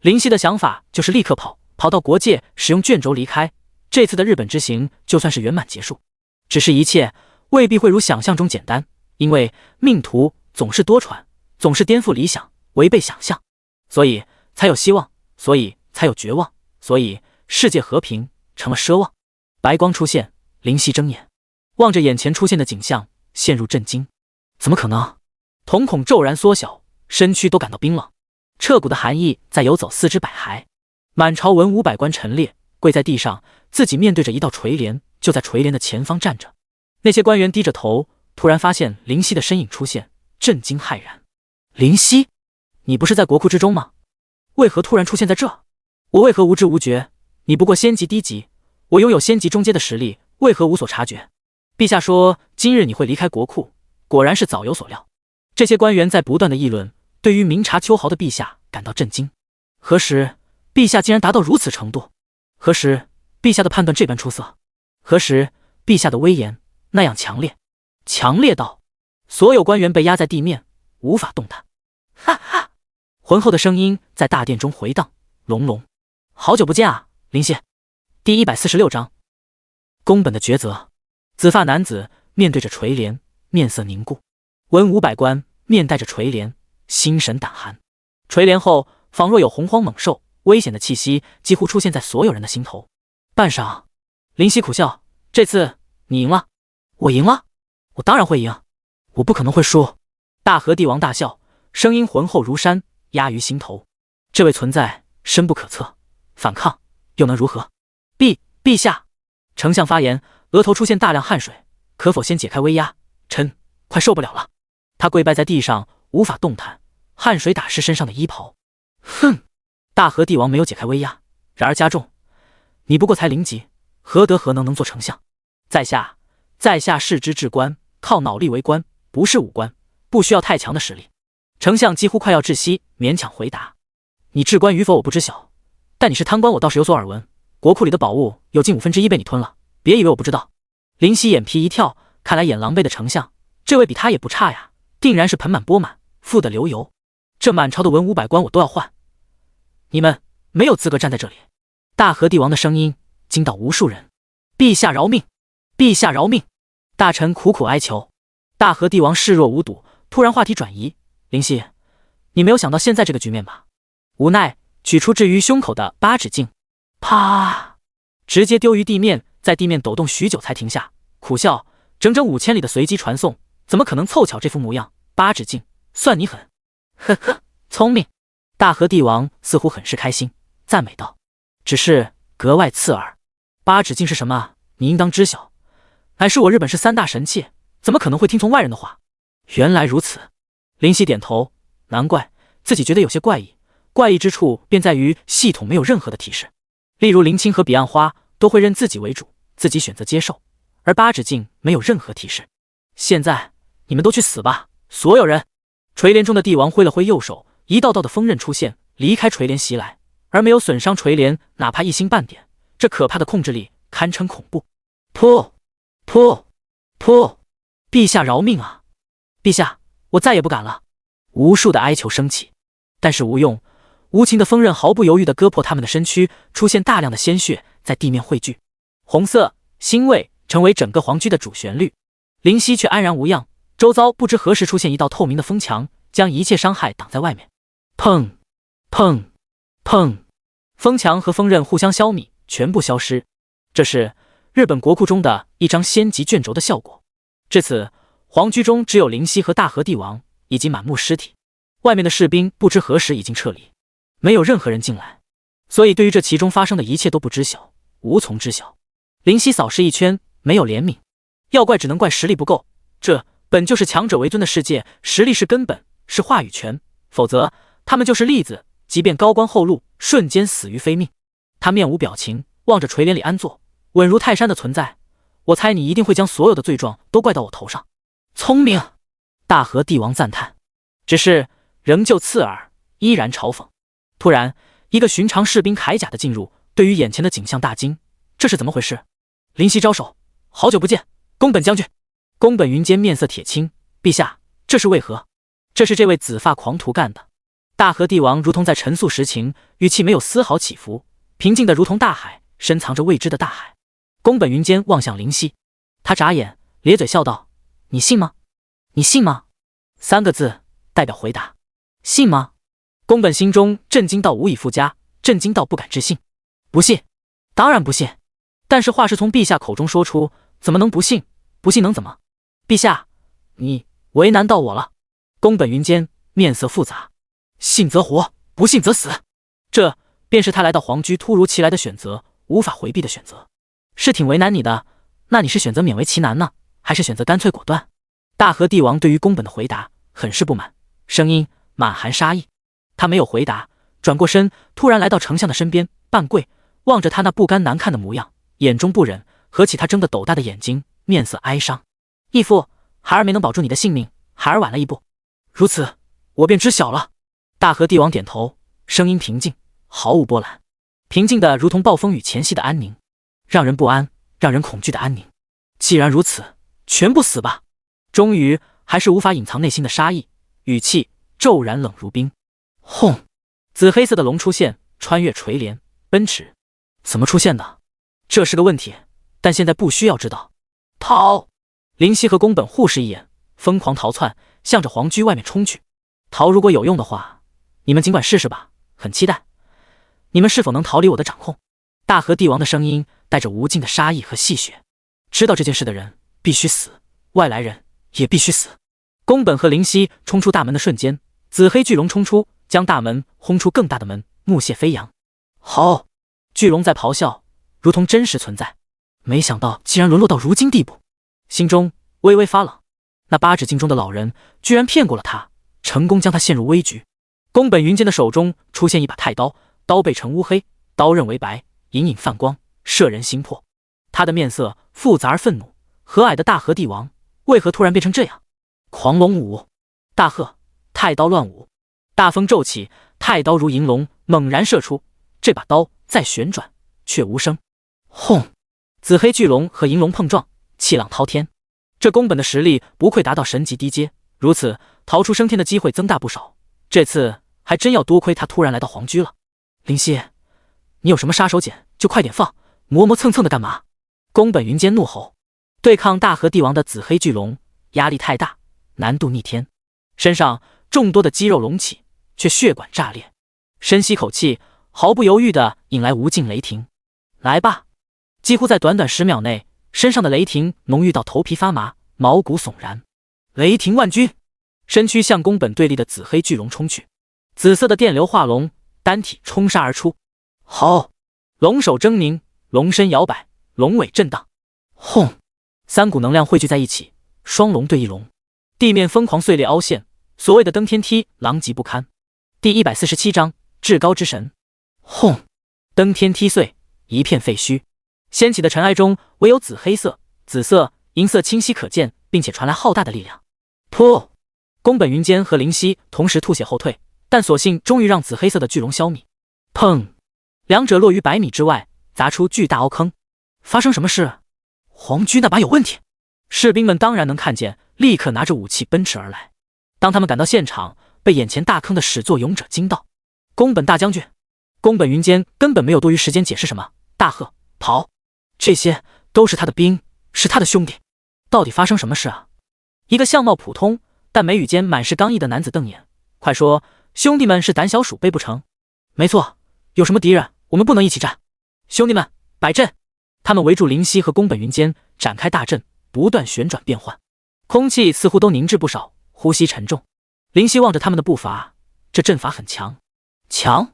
A: 灵犀的想法就是立刻跑到国界，使用卷轴离开。这次的日本之行就算是圆满结束。只是一切未必会如想象中简单，因为命途总是多舛，总是颠覆理想，违背想象，所以才有希望，所以才有绝望，所以世界和平成了奢望。白光出现，灵犀睁眼，望着眼前出现的景象，陷入震惊。怎么可能？瞳孔骤然缩小，身躯都感到冰冷，彻骨的寒意在游走4肢百骸。满朝文武百官陈列，跪在地上，自己面对着一道垂帘，就在垂帘的前方站着。那些官员低着头，突然发现灵犀的身影出现，震惊骇然。灵犀，你不是在国库之中吗？为何突然出现在这？我为何无知无觉？你不过仙级低级，我拥有仙级中阶的实力，为何无所察觉？陛下说今日你会离开国库，果然是早有所料。这些官员在不断的议论，对于明察秋毫的陛下感到震惊。何时陛下竟然达到如此程度？何时陛下的判断这般出色？何时陛下的威严那样强烈？强烈到所有官员被压在地面，无法动弹。哈哈！浑厚的声音在大殿中回荡，隆隆。好久不见啊，灵犀。第146章，宫本的抉择。紫发男子面对着垂帘，面色凝固。文武百官面带着垂帘，心神胆寒。垂帘后仿若有洪荒猛兽，危险的气息几乎出现在所有人的心头。半晌，灵犀苦笑：这次你赢了。我赢了？我当然会赢，我不可能会输。大和帝王大笑，声音浑厚如山，压于心头。这位存在深不可测，反抗又能如何？陛下，丞相发言，额头出现大量汗水，可否先解开威压？臣快受不了了。他跪拜在地上，无法动弹，汗水打湿身上的衣袍。哼！大和帝王没有解开威压，然而加重。你不过才0级，何能做丞相？在下世之至官，靠脑力为官，不是武官，不需要太强的实力。丞相几乎快要窒息，勉强回答：你至官与否我不知晓，但你是贪官我倒是有所耳闻。国库里的宝物有近1/5被你吞了，别以为我不知道。灵犀眼皮一跳，看来眼狼狈的丞相，这位比他也不差呀，定然是盆满钵满，富得流油。这满朝的文武百官我都要换，你们没有资格站在这里。大和帝王的声音惊到无数人。陛下饶命！陛下饶命！大臣苦苦哀求。大和帝王视若无睹，突然话题转移：灵犀，你没有想到现在这个局面吧？无奈取出置于胸口的八指镜，啪！直接丢于地面，在地面抖动许久才停下，苦笑：整整5000里的随机传送，怎么可能凑巧这副模样？八指镜，算你狠！呵呵，聪明。大和帝王似乎很是开心，赞美道：只是格外刺耳。八指镜是什么？你应当知晓，乃是我日本市3大神器，怎么可能会听从外人的话？原来如此。灵犀点头，难怪自己觉得有些怪异。怪异之处便在于系统没有任何的提示，例如林青和彼岸花都会认自己为主，自己选择接受，而八指镜没有任何提示。现在你们都去死吧，所有人！垂帘中的帝王挥了挥右手，一道道的锋刃出现，离开垂帘袭来，而没有损伤垂帘哪怕一星半点。这可怕的控制力堪称恐怖。噗！陛下饶命啊！陛下，我再也不敢了！无数的哀求升起，但是无用。无情的锋刃毫不犹豫地割破他们的身躯，出现大量的鲜血在地面汇聚。红色腥味成为整个皇居的主旋律。灵犀却安然无恙，周遭不知何时出现一道透明的风墙，将一切伤害挡在外面。砰砰砰！风墙和锋刃互相消弭，全部消失。这是日本国库中的一张仙级卷轴的效果。至此，皇居中只有灵犀和大和帝王，以及满目尸体。外面的士兵不知何时已经撤离，没有任何人进来，所以对于这其中发生的一切都不知晓，无从知晓。灵犀扫视一圈，没有怜悯。要怪只能怪实力不够，这本就是强者为尊的世界，实力是根本，是话语权，否则他们就是例子，即便高官厚禄，瞬间死于非命。他面无表情，望着垂帘里安坐稳如泰山的存在。我猜你一定会将所有的罪状都怪到我头上。聪明！大和帝王赞叹，只是仍旧刺耳，依然嘲讽。突然，一个寻常士兵铠甲的进入，对于眼前的景象大惊，这是怎么回事？灵犀招手：好久不见，宫本将军。宫本云间面色铁青：陛下，这是为何？这是这位紫发狂徒干的。大和帝王如同在陈述实情，语气没有丝毫起伏，平静的如同大海，深藏着未知的大海。宫本云间望向灵犀，他眨眼，咧嘴笑道：你信吗？你信吗？3个字代表回答。信吗？宫本心中震惊到无以复加，震惊到不敢置信。不信，当然不信。但是话是从陛下口中说出，怎么能不信？不信能怎么？陛下，你为难到我了。宫本云间面色复杂，信则活，不信则死。这便是他来到皇居突如其来的选择，无法回避的选择。是挺为难你的，那你是选择勉为其难呢，还是选择干脆果断？大和帝王对于宫本的回答很是不满，声音满含杀意。他没有回答，转过身，突然来到丞相的身边，半跪，望着他那不甘难看的模样，眼中不忍，合起他睁得斗大的眼睛，面色哀伤。义父，孩儿没能保住你的性命，孩儿晚了一步，如此，我便知晓了。大和帝王点头，声音平静，毫无波澜，平静的如同暴风雨前夕的安宁，让人不安，让人恐惧的安宁。既然如此，全部死吧！终于还是无法隐藏内心的杀意，语气骤然冷如冰。轰！紫黑色的龙出现，穿越垂帘，奔驰。怎么出现的？这是个问题，但现在不需要知道。逃！林夕和宫本互视一眼，疯狂逃窜，向着皇居外面冲去。逃如果有用的话，你们尽管试试吧，很期待。你们是否能逃离我的掌控？大和帝王的声音带着无尽的杀意和戏谑。知道这件事的人必须死，外来人也必须死。宫本和林夕冲出大门的瞬间，紫黑巨龙冲出，将大门轰出更大的门，木屑飞扬。好！巨龙在咆哮，如同真实存在。没想到竟然沦落到如今地步，心中微微发冷。那八指镜中的老人居然骗过了他，成功将他陷入危局。宫本云间的手中出现一把太刀，刀背呈乌黑，刀刃为白，隐隐泛光，摄人心魄。他的面色复杂而愤怒，和蔼的大和帝王为何突然变成这样？狂龙舞，大喝，太刀乱舞，大风骤起，太刀如银龙猛然射出，这把刀再旋转却无声。轰！紫黑巨龙和银龙碰撞，气浪滔天。这宫本的实力不愧达到神级低阶，如此逃出升天的机会增大不少。这次还真要多亏他突然来到皇居了。林夕，你有什么杀手锏就快点放，磨磨蹭蹭的干嘛？宫本云间怒吼。对抗大和帝王的紫黑巨龙压力太大，难度逆天，身上众多的肌肉隆起，却血管炸裂。深吸口气，毫不犹豫地引来无尽雷霆。来吧！几乎在短短10秒内，身上的雷霆浓郁到头皮发麻，毛骨悚然。雷霆万钧，身躯向宫本对立的紫黑巨龙冲去。紫色的电流化龙，单体冲杀而出。好！龙首狰狞，龙身摇摆，龙尾震荡。轰！三股能量汇聚在一起，双龙对一龙，地面疯狂碎裂凹陷，所谓的登天梯狼藉不堪。第147章至高之神。轰！登天梯碎，一片废墟。掀起的尘埃中，唯有紫黑色、紫色、银色清晰可见，并且传来浩大的力量。噗！宫本云间和林夕同时吐血后退，但所幸终于让紫黑色的巨龙消弭。砰！两者落于100米之外，砸出巨大凹坑。发生什么事？皇居那把有问题！士兵们当然能看见，立刻拿着武器奔驰而来。当他们赶到现场，被眼前大坑的始作俑者惊到。宫本大将军！宫本云间根本没有多余时间解释什么，大喝：跑！这些都是他的兵，是他的兄弟。到底发生什么事啊？一个相貌普通但眉宇间满是刚毅的男子瞪眼：快说，兄弟们是胆小鼠辈不成？没错，有什么敌人，我们不能一起战。兄弟们，摆阵！他们围住林夕和宫本云间，展开大阵，不断旋转变换，空气似乎都凝滞不少，呼吸沉重。林夕望着他们的步伐，这阵法很强。强！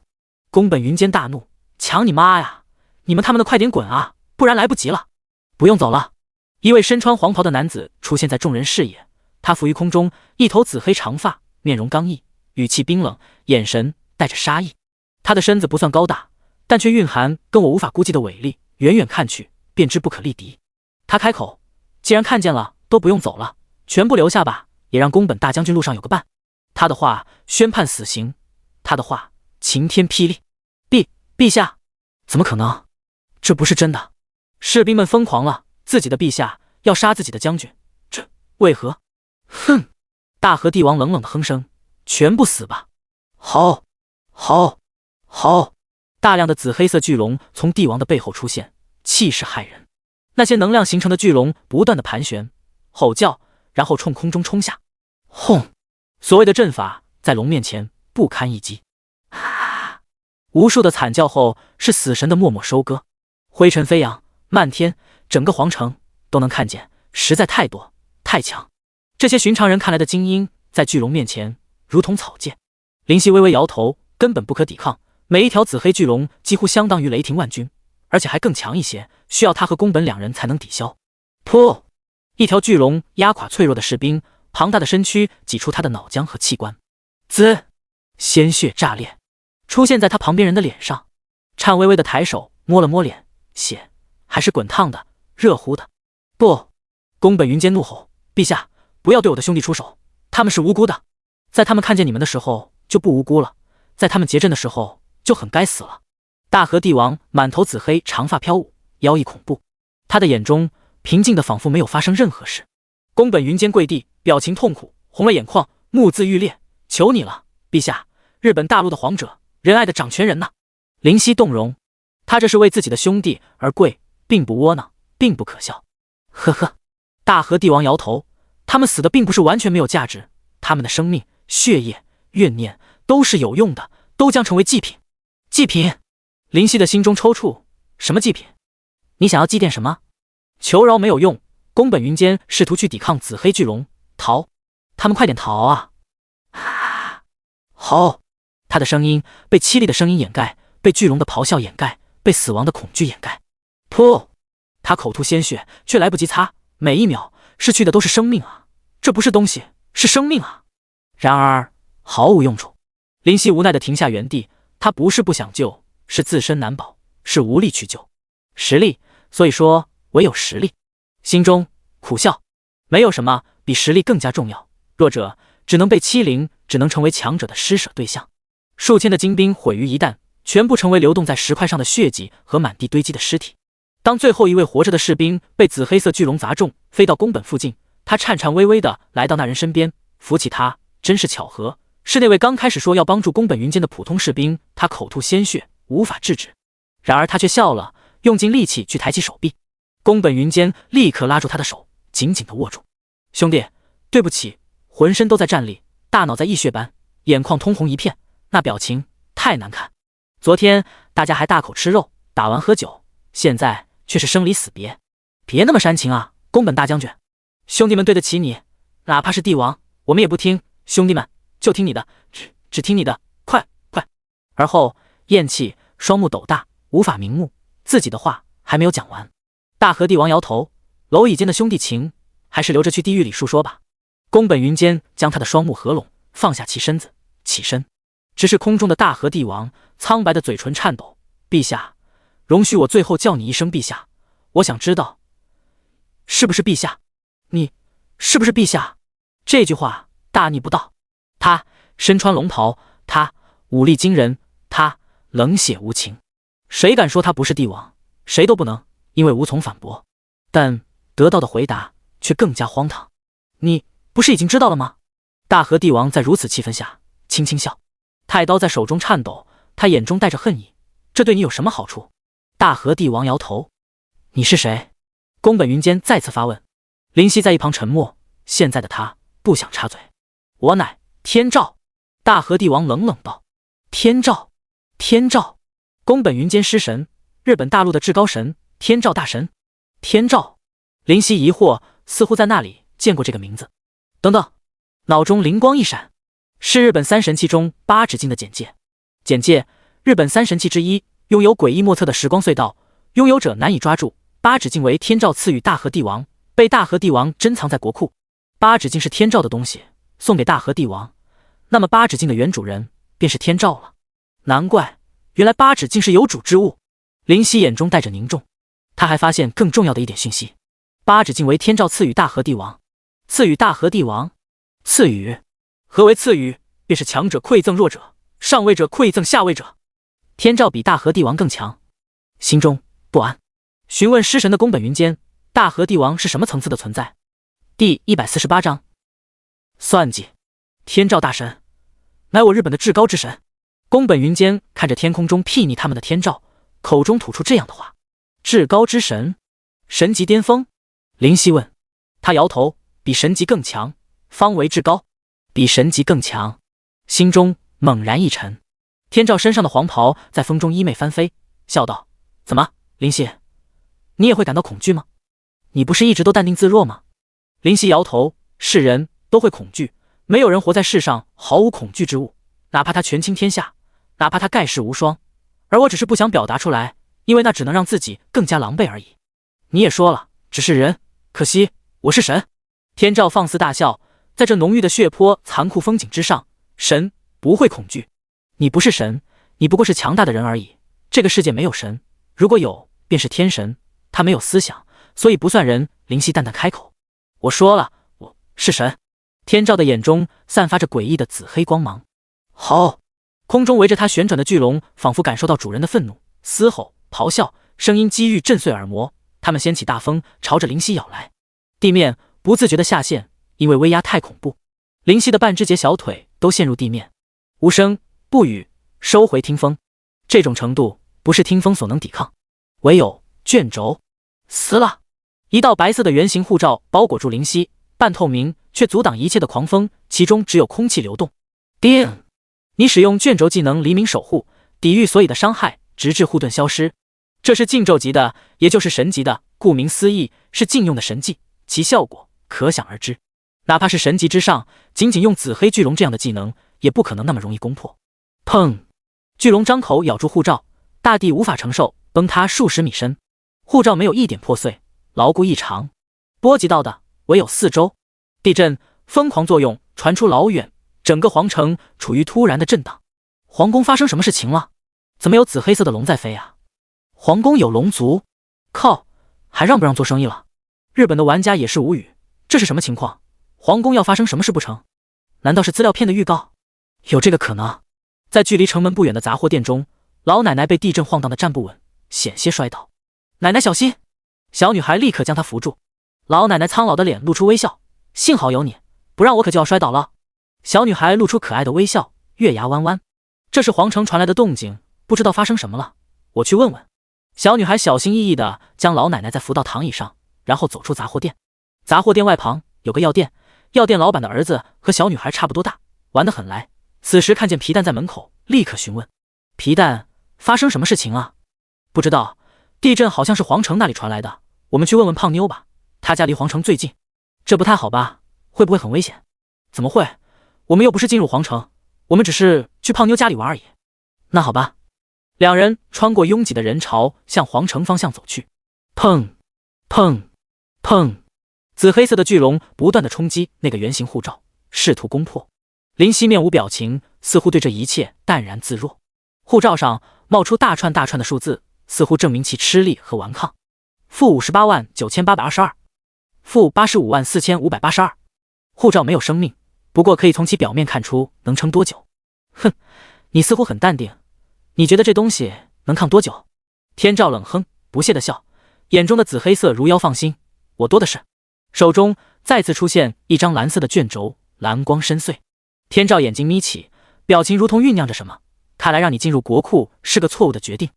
A: 宫本云间大怒：强你妈呀！你们他妈的快点滚啊，不然来不及了！不用走了。一位身穿黄袍的男子出现在众人视野，他浮于空中，一头紫黑长发，面容刚毅，语气冰冷，眼神带着杀意。他的身子不算高大，但却蕴含跟我无法估计的伟力，远远看去便知不可力敌。他开口：既然看见了，都不用走了，全部留下吧，也让宫本大将军路上有个伴。他的话宣判死刑，他的话晴天霹雳。陛下，怎么可能？这不是真的！士兵们疯狂了，自己的陛下要杀自己的将军，这为何？哼！大和帝王冷冷的哼声：全部死吧！好，好，好！大量的紫黑色巨龙从帝王的背后出现，气势骇人。那些能量形成的巨龙不断的盘旋、吼叫，然后冲空中冲下。轰！所谓的阵法在龙面前不堪一击。无数的惨叫后，是死神的默默收割。灰尘飞扬，漫天，整个皇城都能看见，实在太多，太强。这些寻常人看来的精英，在巨龙面前如同草芥。林夕微微摇头，根本不可抵抗。每一条紫黑巨龙几乎相当于雷霆万钧，而且还更强一些，需要他和宫本两人才能抵消。噗！一条巨龙压垮脆弱的士兵，庞大的身躯挤出他的脑浆和器官，滋，鲜血炸裂，出现在他旁边人的脸上。颤巍巍的抬手摸了摸脸，血还是滚烫的，热乎的。不！宫本云间怒吼：“陛下，不要对我的兄弟出手，他们是无辜的。在他们看见你们的时候就不无辜了，在他们结阵的时候就很该死了。”大和帝王满头紫黑，长发飘舞，妖异恐怖，他的眼中平静的仿佛没有发生任何事。宫本云间跪地，表情痛苦，红了眼眶，目眦欲裂：“求你了，陛下，日本大陆的皇者，仁爱的掌权人呐！”灵犀动容，他这是为自己的兄弟而跪，并不窝囊，并不可笑。呵呵，大和帝王摇头，他们死的并不是完全没有价值，他们的生命、血液、怨念都是有用的，都将成为祭品。祭品？灵犀的心中抽搐，什么祭品？你想要祭奠什么？求饶没有用，宫本云间试图去抵抗紫黑巨龙，逃！他们快点逃啊！吼！他的声音被凄厉的声音掩盖，被巨龙的咆哮掩盖，被死亡的恐惧掩盖。噗！他口吐鲜血，却来不及擦，每一秒失去的都是生命啊！这不是东西，是生命啊！然而毫无用处。灵犀无奈地停下原地，他不是不想救，是自身难保，是无力去救。实力，所以说唯有实力。心中苦笑，没有什么比实力更加重要。弱者只能被欺凌，只能成为强者的施舍对象。数千的精兵毁于一旦，全部成为流动在石块上的血迹和满地堆积的尸体。当最后一位活着的士兵被紫黑色巨龙砸中，飞到宫本附近，他颤颤巍巍地来到那人身边，扶起他。真是巧合，是那位刚开始说要帮助宫本云间的普通士兵。他口吐鲜血，无法制止，然而他却笑了，用尽力气去抬起手臂。宫本云间立刻拉住他的手，紧紧地握住。兄弟，对不起，浑身都在战栗，大脑在溢血般，眼眶通红一片，那表情太难看。昨天大家还大口吃肉，打完喝酒，现在却是生离死别。别那么煽情啊，宫本大将军，兄弟们对得起你，哪怕是帝王，我们也不听。兄弟们，就听你的，只听你的，快快！而后咽气，双目斗大，无法瞑目，自己的话还没有讲完。大和帝王摇头，蝼蚁间的兄弟情，还是留着去地狱里述说吧。宫本云间将他的双目合拢，放下其身子，起身。直视空中的大和帝王，苍白的嘴唇颤抖：“陛下，容许我最后叫你一声陛下。我想知道，是不是陛下？你是不是陛下？”这句话大逆不道。他身穿龙袍，他武力惊人，他冷血无情。谁敢说他不是帝王？谁都不能，因为无从反驳。但得到的回答却更加荒唐。你不是已经知道了吗？大和帝王在如此气氛下轻轻笑，太刀在手中颤抖，他眼中带着恨意。这对你有什么好处？大和帝王摇头。你是谁？宫本云间再次发问。灵犀在一旁沉默，现在的他不想插嘴。我乃天照。大和帝王冷冷道。天照？天照？宫本云间失神，日本大陆的至高神，天照大神。天照？灵犀疑惑，似乎在那里见过这个名字。等等，脑中灵光一闪，是日本三神器中八指镜的简介。简介：日本三神器之一，拥有诡异莫测的时光隧道，拥有者难以抓住。八指镜为天照赐予大和帝王，被大和帝王珍藏在国库。八指镜是天照的东西，送给大和帝王，那么八指镜的原主人便是天照了。难怪，原来八指镜是有主之物。灵犀眼中带着凝重，他还发现更重要的一点讯息：八指镜为天照赐予大和帝王。赐予大和帝王？赐予？何为赐予？便是强者馈赠弱者，上位者馈赠下位者。天照比大和帝王更强，心中不安。询问失神的宫本云间，大和帝王是什么层次的存在？第148章，算计。天照大神，乃我日本的至高之神。宫本云间看着天空中睥睨他们的天照，口中吐出这样的话：至高之神，神级巅峰？灵犀问。他摇头，比神级更强，方为至高。比神级更强，心中猛然一沉。天照身上的黄袍在风中衣袂翻飞，笑道：怎么，灵犀，你也会感到恐惧吗？你不是一直都淡定自若吗？灵犀摇头，世人都会恐惧，没有人活在世上毫无恐惧之物，哪怕他权倾天下，哪怕他盖世无双，而我只是不想表达出来，因为那只能让自己更加狼狈而已。你也说了，只是人，可惜我是神。天照放肆大笑，在这浓郁的血泊残酷风景之上，神不会恐惧。你不是神，你不过是强大的人而已。这个世界没有神，如果有，便是天神。他没有思想，所以不算人。灵犀淡淡开口：我说了，我是神。天照的眼中散发着诡异的紫黑光芒。吼！空中围着他旋转的巨龙仿佛感受到主人的愤怒，嘶吼、咆哮，声音激欲震碎耳膜。他们掀起大风，朝着灵犀咬来。地面不自觉地下陷，因为威压太恐怖，灵犀的半只节小腿都陷入地面。无声不语，收回听风。这种程度不是听风所能抵抗，唯有卷轴。死了！一道白色的圆形护罩包裹住灵犀，半透明却阻挡一切的狂风，其中只有空气流动。叮！你使用卷轴技能黎明守护，抵御所有的伤害，直至护盾消失。这是禁咒级的，也就是神级的，顾名思义是禁用的神技，其效果可想而知。哪怕是神级之上，仅仅用紫黑巨龙这样的技能，也不可能那么容易攻破。砰！巨龙张口咬住护罩，大地无法承受，崩塌数十米深。护罩没有一点破碎，牢固异常。波及到的唯有四周。地震疯狂作用传出老远，整个皇城处于突然的震荡。皇宫发生什么事情了？怎么有紫黑色的龙在飞啊？皇宫有龙族？靠，还让不让做生意了？日本的玩家也是无语，这是什么情况？皇宫要发生什么事不成？难道是资料片的预告？有这个可能。在距离城门不远的杂货店中，老奶奶被地震晃荡的站不稳，险些摔倒。奶奶小心！小女孩立刻将她扶住。老奶奶苍老的脸露出微笑，幸好有你，不然我可就要摔倒了。小女孩露出可爱的微笑，月牙弯弯。这是皇城传来的动静，不知道发生什么了，我去问问。小女孩小心翼翼地将老奶奶再扶到躺椅上，然后走出杂货店。杂货店外旁有个药店，药店老板的儿子和小女孩差不多大，玩得很来。此时看见皮蛋在门口，立刻询问：皮蛋，发生什么事情啊？不知道，地震好像是皇城那里传来的，我们去问问胖妞吧，她家离皇城最近。这不太好吧？会不会很危险？怎么会？我们又不是进入皇城，我们只是去胖妞家里玩而已。那好吧。两人穿过拥挤的人潮，向皇城方向走去。砰砰砰！紫黑色的巨龙不断地冲击那个圆形护罩，试图攻破。灵犀面无表情，似乎对这一切淡然自若。护罩上冒出大串大串的数字，似乎证明其吃力和顽抗。-589822，-854582。护罩没有生命，不过可以从其表面看出能撑多久。哼，你似乎很淡定，你觉得这东西能抗多久？天照冷哼，不屑地笑，眼中的紫黑色如妖。放心，我多的是。手中再次出现一张蓝色的卷轴，蓝光深邃。天照眼睛眯起，表情如同酝酿着什么。看来让你进入国库是个错误的决定，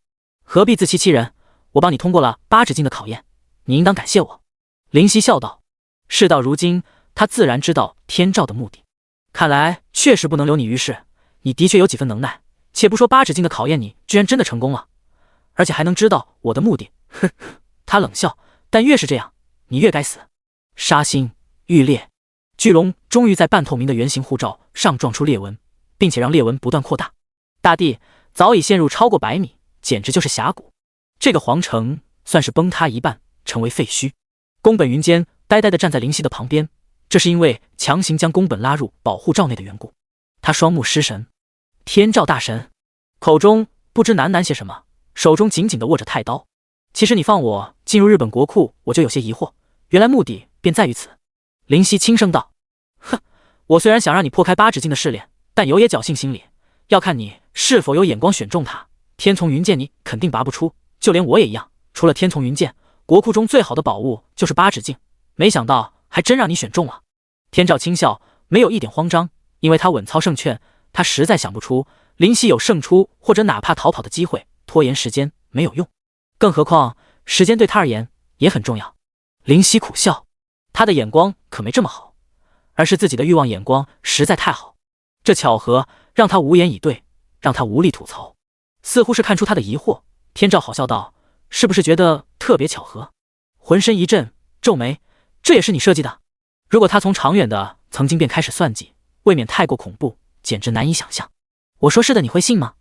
A: 何必自欺欺人？我帮你通过了8指境的考验，你应当感谢我。灵犀笑道。事到如今，他自然知道天照的目的。看来确实不能留你于世，你的确有几分能耐。且不说8指境的考验，你居然真的成功了，而且还能知道我的目的。哼，他冷笑，但越是这样，你越该死。杀心欲裂。巨龙终于在半透明的圆形护罩上撞出裂纹，并且让裂纹不断扩大。大地早已陷入超过100米，简直就是峡谷。这个皇城算是崩塌一半，成为废墟。宫本云间呆呆地站在灵犀的旁边，这是因为强行将宫本拉入保护罩内的缘故。他双目失神。天照大神，口中不知喃喃些什么，手中紧紧地握着太刀。其实你放我进入日本国库，我就有些疑惑，原来目的便在于此。灵犀轻声道：哼，我虽然想让你破开8指境的试炼，但有也侥幸心理，要看你是否有眼光选中它。天丛云剑你肯定拔不出，就连我也一样，除了天丛云剑，国库中最好的宝物就是8指境，没想到还真让你选中了。天照轻笑，没有一点慌张，因为他稳操胜券，他实在想不出灵犀有胜出或者哪怕逃跑的机会，拖延时间没有用，更何况时间对他而言也很重要。灵犀苦笑，他的眼光可没这么好，而是自己的欲望眼光实在太好。这巧合让他无言以对，让他无力吐槽。似乎是看出他的疑惑，天照好笑道：是不是觉得特别巧合？浑身一震，皱眉，这也是你设计的？如果他从长远的曾经便开始算计，未免太过恐怖，简直难以想象。我说是的，你会信吗？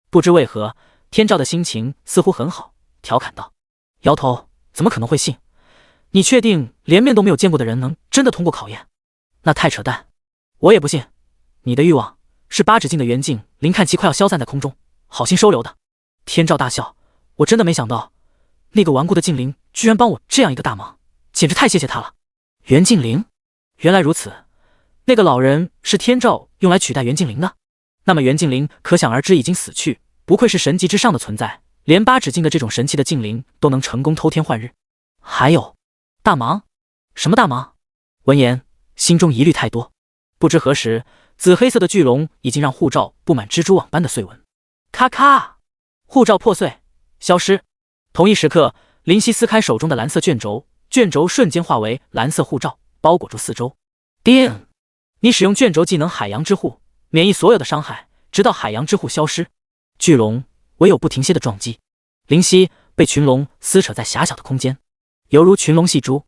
A: 不知为何，天照的心情似乎很好，调侃道：摇头，怎么可能会信？你确定连面都没有见过的人能真的通过考验？那太扯淡，我也不信。你的欲望是八指境的元镜灵看期快要消散在空中，好心收留的。天照大笑，我真的没想到，那个顽固的镜灵居然帮我这样一个大忙，简直太谢谢他了。元镜灵，原来如此，那个老人是天照用来取代元镜灵的。那么元镜灵可想而知已经死去，不愧是神级之上的存在，连八指境的这种神奇的镜灵都能成功偷天换日。还有大忙？什么大忙？闻言，心中疑虑太多。不知何时，紫黑色的巨龙已经让护罩布满蜘蛛网般的碎纹。咔咔，护罩破碎，消失。同一时刻，林夕撕开手中的蓝色卷轴，卷轴瞬间化为蓝色护罩，包裹住四周。叮！你使用卷轴技能海洋之护，免疫所有的伤害，直到海洋之护消失。巨龙唯有不停歇的撞击。林夕被群龙撕扯在狭小的空间，犹如群龙戏珠。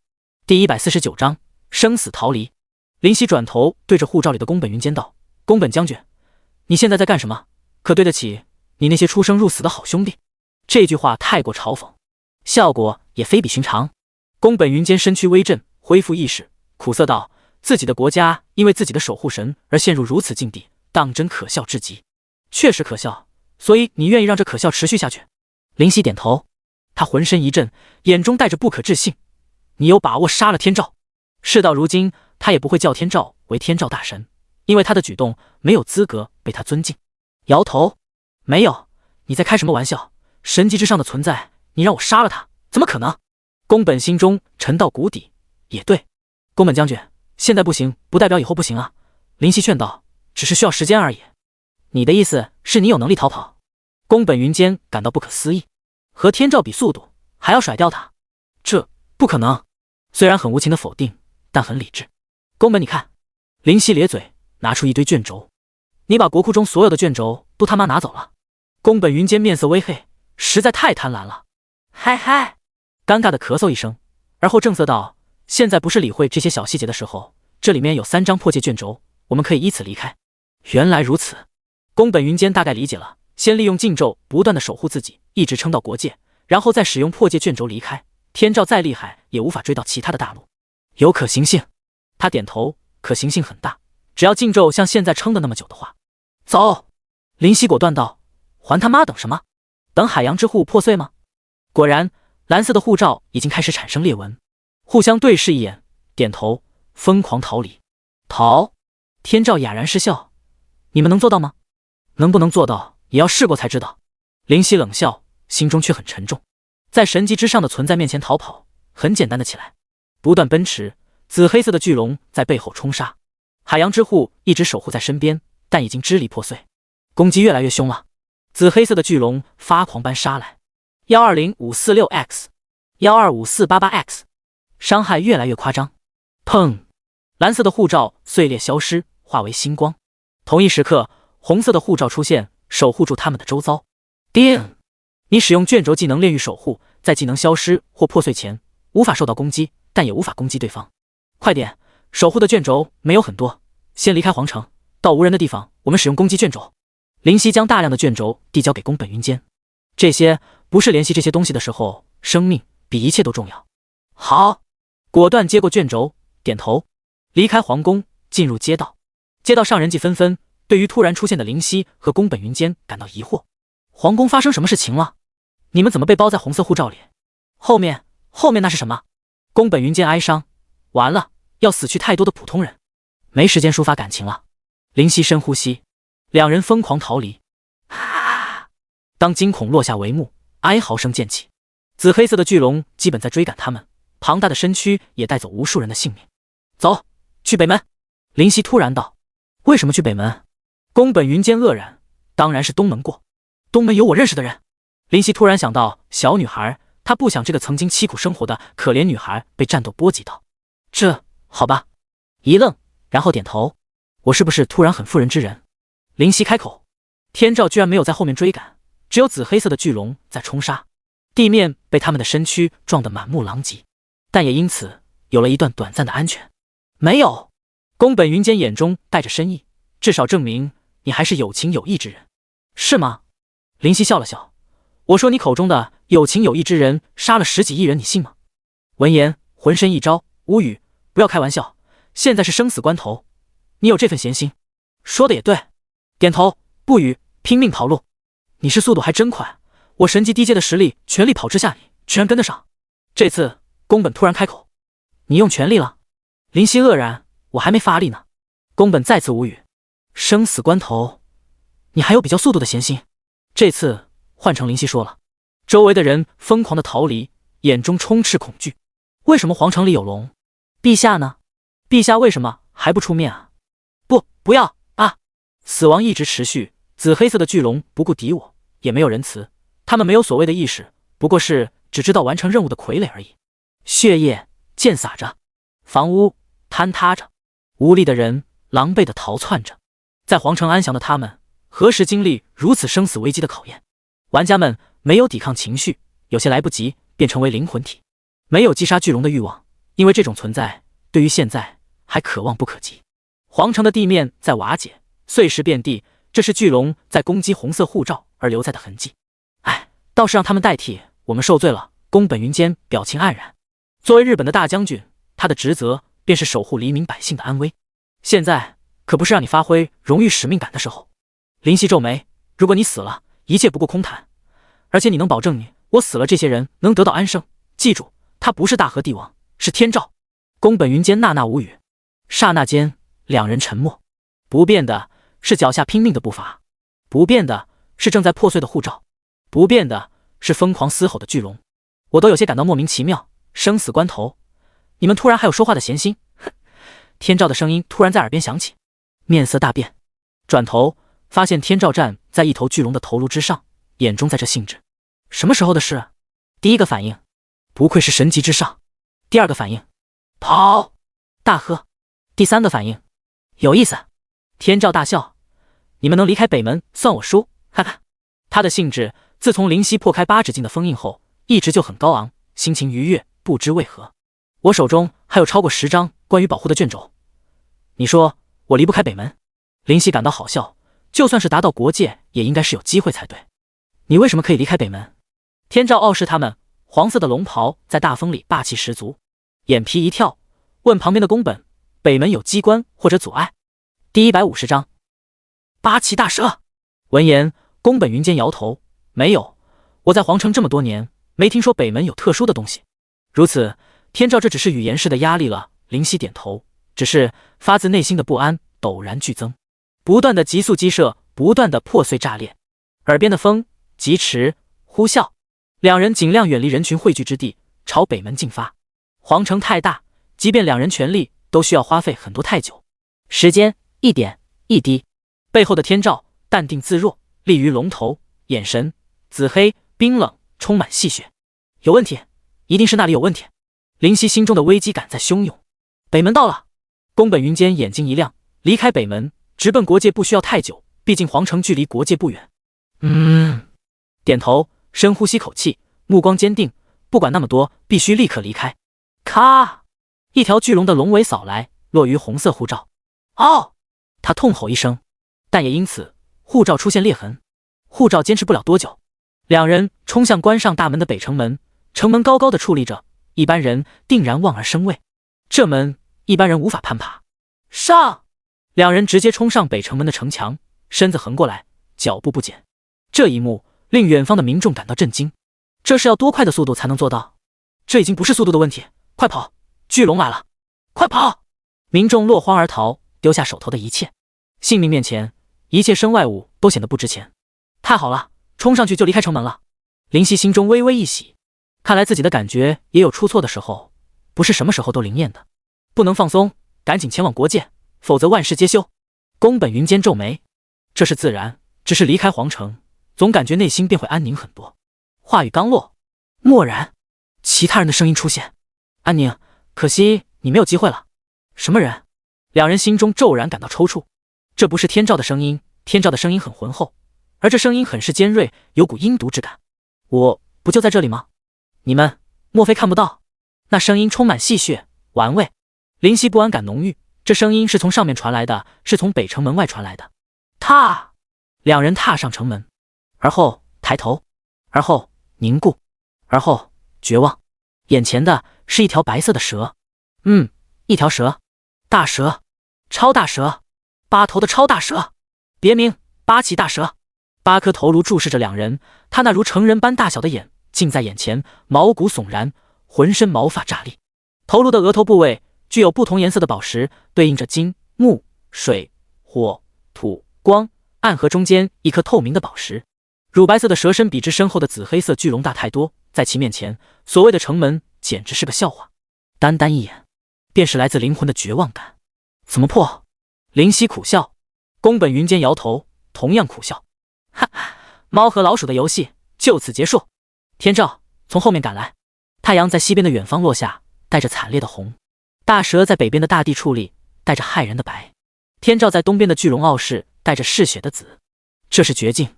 A: 第149章生死逃离。林夕转头对着护罩里的宫本云间道：“宫本将军，你现在在干什么？可对得起你那些出生入死的好兄弟？”这句话太过嘲讽，效果也非比寻常。宫本云间身躯微震，恢复意识，苦涩道：“自己的国家因为自己的守护神而陷入如此境地，当真可笑至极。”确实可笑，所以你愿意让这可笑持续下去？林夕点头，他浑身一震，眼中带着不可置信：“你有把握杀了天照？”事到如今，他也不会叫天照为天照大神，因为他的举动没有资格被他尊敬。摇头，没有，你在开什么玩笑？神级之上的存在，你让我杀了他，怎么可能？宫本心中沉到谷底。也对，宫本将军，现在不行，不代表以后不行啊。林夕劝道，只是需要时间而已。你的意思是你有能力逃跑？宫本云间感到不可思议，和天照比速度，还要甩掉他？这不可能。虽然很无情的否定，但很理智。宫本，你看。林夕咧嘴，拿出一堆卷轴。你把国库中所有的卷轴都他妈拿走了。宫本云间面色微黑，实在太贪婪了。嗨嗨，尴尬的咳嗽一声，而后正色道：“现在不是理会这些小细节的时候，这里面有3张破戒卷轴，我们可以依此离开。”原来如此，宫本云间大概理解了，先利用禁咒不断的守护自己，一直撑到国界，然后再使用破戒卷轴离开。天照再厉害，也无法追到其他的大陆，有可行性。他点头，可行性很大，只要禁咒像现在撑的那么久的话。走！林夕果断道。还他妈等什么？等海洋之护破碎吗？果然，蓝色的护罩已经开始产生裂纹，互相对视一眼，点头，疯狂逃离。逃？天照哑然失笑，你们能做到吗？能不能做到，也要试过才知道。林夕冷笑，心中却很沉重。在神级之上的存在面前逃跑，很简单的起来。不断奔驰，紫黑色的巨龙在背后冲杀，海洋之护一直守护在身边，但已经支离破碎，攻击越来越凶了。紫黑色的巨龙发狂般杀来，120546X， 125488X， 伤害越来越夸张。砰！蓝色的护罩碎裂消失，化为星光。同一时刻，红色的护罩出现，守护住他们的周遭。叮！你使用卷轴技能炼狱守护，在技能消失或破碎前，无法受到攻击，但也无法攻击对方。快点，守护的卷轴没有很多，先离开皇城，到无人的地方，我们使用攻击卷轴。林夕将大量的卷轴递交给宫本云间，这些不是联系这些东西的时候，生命比一切都重要。好，果断接过卷轴，点头，离开皇宫，进入街道。街道上人迹纷纷，对于突然出现的林夕和宫本云间感到疑惑。皇宫发生什么事情了？你们怎么被包在红色护罩里？后面那是什么？宫本云间哀伤，完了，要死去太多的普通人，没时间抒发感情了。林夕深呼吸。两人疯狂逃离。当惊恐落下帷幕，哀嚎声渐起，紫黑色的巨龙基本在追赶他们，庞大的身躯也带走无数人的性命。走，去北门。林夕突然道。为什么去北门？宫本云间愕然，当然是东门过。东门有我认识的人。林夕突然想到小女孩，她不想这个曾经凄苦生活的可怜女孩被战斗波及到。这好吧。一愣，然后点头。我是不是突然很妇人之仁？林夕开口，天照居然没有在后面追赶，只有紫黑色的巨龙在冲杀，地面被他们的身躯撞得满目狼藉，但也因此有了一段短暂的安全。没有，宫本云间眼中带着深意，至少证明你还是有情有义之人，是吗？林夕笑了笑，我说你口中的有情有义之人杀了10几亿人，你信吗？闻言，浑身一招，无语，不要开玩笑，现在是生死关头，你有这份闲心。说的也对，点头，不语，拼命跑路。你是速度还真快，我神级低阶的实力全力跑之下，你居然跟得上。这次宫本突然开口，你用全力了？林夕愕然，我还没发力呢。宫本再次无语，生死关头，你还有比较速度的闲心。这次换成林夕说了，周围的人疯狂的逃离，眼中充斥恐惧。为什么皇城里有龙？陛下呢？陛下为什么还不出面啊？不要啊！死亡一直持续，紫黑色的巨龙不顾敌我，也没有仁慈。他们没有所谓的意识，不过是只知道完成任务的傀儡而已。血液溅洒着，房屋坍塌着，无力的人狼狈地逃窜着。在皇城安详的他们，何时经历如此生死危机的考验？玩家们没有抵抗情绪，有些来不及，便成为灵魂体，没有击杀巨龙的欲望，因为这种存在对于现在还可望不可及。皇城的地面在瓦解，碎石遍地，这是巨龙在攻击红色护照而留下的痕迹。哎，倒是让他们代替我们受罪了。宫本云间表情黯然。作为日本的大将军，他的职责便是守护黎民百姓的安危。现在可不是让你发挥荣誉使命感的时候。林夕皱眉，如果你死了，一切不过空谈。而且你能保证我死了，这些人能得到安生？记住，他不是大和帝王，是天照。宫本云间纳无语。刹那间，两人沉默。不变的是脚下拼命的步伐，不变的是正在破碎的护照，不变的是疯狂嘶吼的巨龙。我都有些感到莫名其妙。生死关头，你们突然还有说话的闲心？哼！天照的声音突然在耳边响起，面色大变，转头发现天照站在一头巨龙的头颅之上，眼中载着兴致。什么时候的事？第一个反应，不愧是神级之上。第二个反应，跑！大喝。第三个反应，有意思。天照大笑，你们能离开北门，算我输。看看他的兴致，自从灵犀破开八指境的封印后，一直就很高昂，心情愉悦，不知为何。我手中还有超过10张关于保护的卷轴。你说我离不开北门？灵犀感到好笑，就算是达到国界，也应该是有机会才对。你为什么可以离开北门？天照傲视他们，黄色的龙袍在大风里霸气十足，眼皮一跳，问旁边的宫本，北门有机关或者阻碍？第150章八岐大蛇。闻言，宫本云间摇头，没有，我在皇城这么多年，没听说北门有特殊的东西。如此，天照这只是语言式的压力了。灵犀点头，只是发自内心的不安陡然剧增，不断的急速激射，不断的破碎炸裂。耳边的风疾驰呼啸，两人尽量远离人群汇聚之地，朝北门进发。皇城太大，即便两人全力，都需要花费很多太久。时间一点一滴，背后的天照淡定自若，立于龙头，眼神紫黑冰冷，充满戏谑。有问题，一定是那里有问题。灵犀心中的危机感在汹涌。北门到了。宫本云间眼睛一亮，离开北门，直奔国界不需要太久，毕竟皇城距离国界不远。点头，深呼吸口气，目光坚定，不管那么多，必须立刻离开。咔！一条巨龙的龙尾扫来，落于红色护照。哦！他痛吼一声，但也因此护照出现裂痕。护照坚持不了多久，两人冲向关上大门的北城门，城门高高的矗立着，一般人定然望而生畏。这门一般人无法攀爬。上！两人直接冲上北城门的城墙，身子横过来，脚步不减。这一幕令远方的民众感到震惊，这是要多快的速度才能做到？这已经不是速度的问题，快跑！巨龙来了，快跑！民众落荒而逃，丢下手头的一切。性命面前，一切身外物都显得不值钱。太好了，冲上去就离开城门了。灵犀心中微微一喜，看来自己的感觉也有出错的时候，不是什么时候都灵验的。不能放松，赶紧前往国界，否则万事皆休。宫本云间皱眉，这是自然，只是离开皇城，总感觉内心便会安宁很多。话语刚落，蓦然其他人的声音出现。安宁，可惜你没有机会了。什么人？两人心中骤然感到抽搐。这不是天照的声音，天照的声音很浑厚，而这声音很是尖锐，有股阴毒之感。我不就在这里吗？你们莫非看不到？那声音充满戏谑玩味。灵犀不安感浓郁，这声音是从上面传来的，是从北城门外传来的。踏！两人踏上城门，而后抬头，而后凝固，而后绝望。眼前的是一条白色的蛇。一条蛇，大蛇，超大蛇，8头的超大蛇，别名八岐大蛇。8颗头颅注视着两人，他那如成人般大小的眼近在眼前，毛骨悚然，浑身毛发炸立。头颅的额头部位具有不同颜色的宝石，对应着金、木、水、火、土、光、暗和中间一颗透明的宝石。乳白色的蛇身比之身后的紫黑色巨龙大太多，在其面前，所谓的城门简直是个笑话。单单一眼，便是来自灵魂的绝望感。怎么破？灵犀苦笑，宫本云间摇头，同样苦笑。哈，猫和老鼠的游戏就此结束。天照从后面赶来，太阳在西边的远方落下，带着惨烈的红。大蛇在北边的大地矗立，带着骇人的白。天照在东边的巨龙傲视，带着嗜血的紫。这是绝境，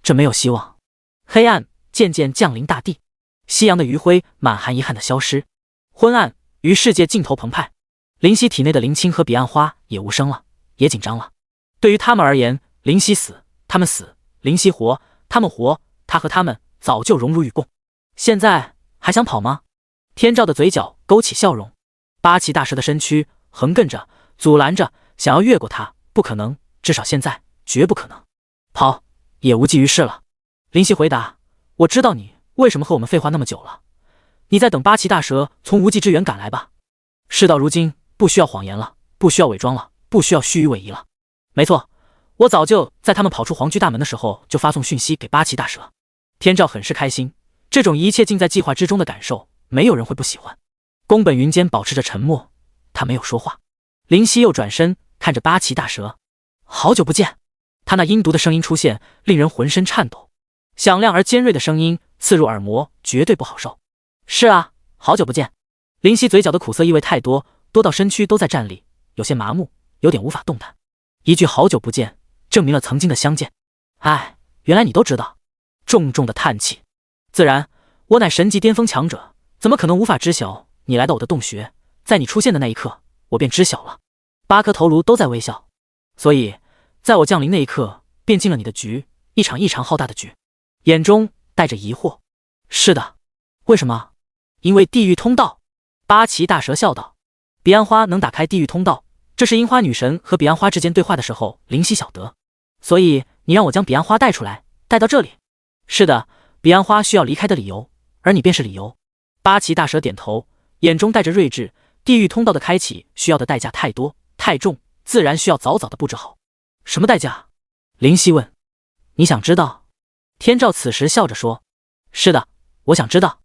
A: 这没有希望。黑暗渐渐降临大地，夕阳的余晖满含遗憾的消失。昏暗于世界尽头澎湃。灵犀体内的灵青和彼岸花也无声了，也紧张了。对于他们而言，灵犀死，他们死；灵犀活，他们活。他和他们早就荣辱与共。现在还想跑吗？天照的嘴角勾起笑容。八岐大蛇的身躯横亘着，阻拦着，想要越过他，不可能，至少现在绝不可能。跑也无济于事了。灵犀回答：我知道你为什么和我们废话那么久了，你在等八岐大蛇从无际之远赶来吧？事到如今，不需要谎言了，不需要伪装了，不需要虚与委蛇了。没错，我早就在他们跑出皇居大门的时候就发送讯息给八岐大蛇。天照很是开心，这种一切尽在计划之中的感受，没有人会不喜欢。宫本云间保持着沉默，他没有说话。灵犀又转身看着八岐大蛇，好久不见。他那阴毒的声音出现，令人浑身颤抖，响亮而尖锐的声音刺入耳膜，绝对不好受。是啊，好久不见。灵犀嘴角的苦涩意味太多，多到身躯都在站立，有些麻木，有点无法动弹。一句好久不见，证明了曾经的相见。哎，原来你都知道。重重的叹气。自然，我乃神级巅峰强者，怎么可能无法知晓你来到我的洞穴？在你出现的那一刻，我便知晓了。8颗头颅都在微笑，所以在我降临那一刻，便进了你的局，一场异常浩大的局。眼中带着疑惑。是的。为什么？因为地狱通道。八岐大蛇笑道。彼岸花能打开地狱通道，这是樱花女神和彼岸花之间对话的时候灵犀晓得。所以你让我将彼岸花带出来，带到这里。是的，彼岸花需要离开的理由，而你便是理由。八岐大蛇点头，眼中带着睿智。地狱通道的开启需要的代价太多太重，自然需要早早的布置好。什么代价？灵犀问。你想知道？天照此时笑着说。是的，我想知道。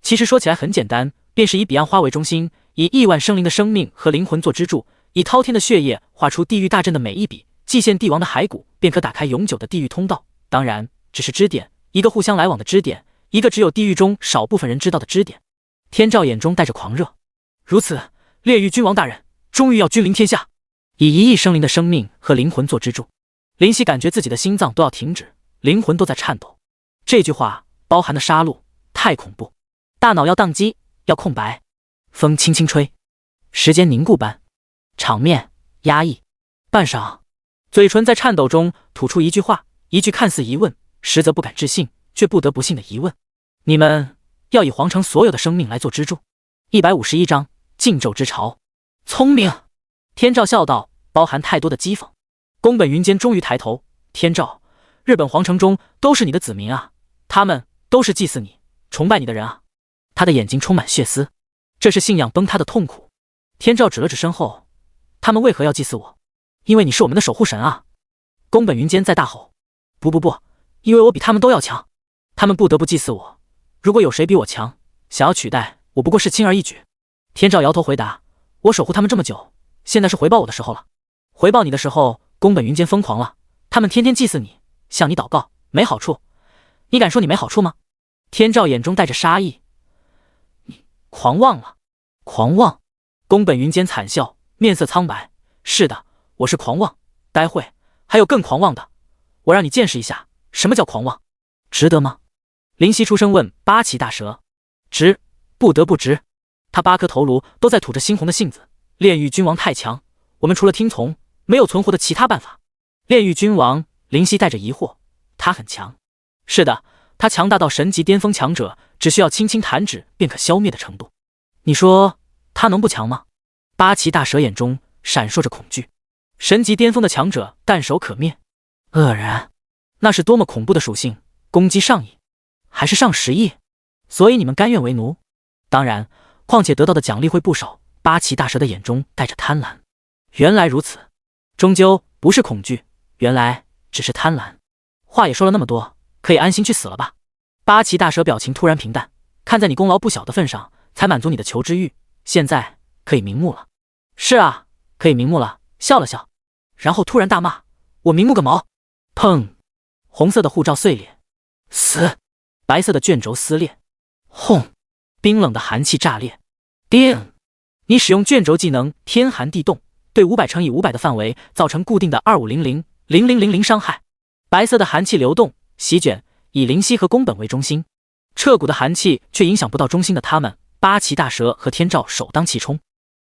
A: 其实说起来很简单，便是以彼岸花为中心，以亿万生灵的生命和灵魂做支柱，以滔天的血液画出地狱大阵的每一笔，祭献帝王的骸骨，便可打开永久的地狱通道。当然，只是支点，一个互相来往的支点，一个只有地狱中少部分人知道的支点。天照眼中带着狂热。如此，烈狱君王大人终于要君临天下，以1亿生灵的生命和灵魂做支柱。灵犀感觉自己的心脏都要停止，灵魂都在颤抖。这句话包含的杀戮太恐怖，大脑要宕机，要空白。风轻轻吹，时间凝固般，场面压抑。半晌，嘴唇在颤抖中吐出一句话，一句看似疑问，实则不敢置信，却不得不信的疑问。你们要以皇城所有的生命来做支柱。151章禁咒之潮。聪明。天照笑道，包含太多的讥讽。宫本云间终于抬头。天照，日本皇城中都是你的子民啊，他们都是祭祀你、崇拜你的人啊。他的眼睛充满血丝，这是信仰崩塌的痛苦。天照指了指身后，他们为何要祭祀我？因为你是我们的守护神啊。宫本云间在大吼。不，因为我比他们都要强，他们不得不祭祀我。如果有谁比我强，想要取代我，不过是轻而易举。天照摇头回答，我守护他们这么久，现在是回报我的时候了。回报你的时候，宫本云间疯狂了，他们天天祭祀你，向你祷告，没好处。你敢说你没好处吗？天照眼中带着杀意。你狂妄了。狂妄。宫本云间惨笑，面色苍白。是的，我是狂妄，待会还有更狂妄的，我让你见识一下什么叫狂妄。值得吗？灵犀出声问八岐大蛇。值，不得不值。他8颗头颅都在吐着猩红的信子。炼狱君王太强，我们除了听从，没有存活的其他办法。炼狱君王，灵犀带着疑惑。他很强。是的，他强大到神级巅峰强者只需要轻轻弹指便可消灭的程度。你说他能不强吗？八岐大蛇眼中闪烁着恐惧。神级巅峰的强者弹手可灭，愕然，那是多么恐怖的属性！攻击上亿，还是上10亿？所以你们甘愿为奴？当然，况且得到的奖励会不少。八岐大蛇的眼中带着贪婪。原来如此，终究不是恐惧，原来只是贪婪。话也说了那么多，可以安心去死了吧？八岐大蛇表情突然平淡，看在你功劳不小的份上，才满足你的求知欲，现在可以瞑目了。是啊，可以瞑目了，笑了笑，然后突然大骂：我瞑目个毛！砰！红色的护罩碎裂，死！白色的卷轴撕裂，轰！冰冷的寒气炸裂，叮！你使用卷轴技能天寒地冻，对500×500的范围造成固定的25000000伤害。白色的寒气流动席卷，以灵犀和宫本为中心，彻骨的寒气却影响不到中心的他们。八岐大蛇和天照首当其冲，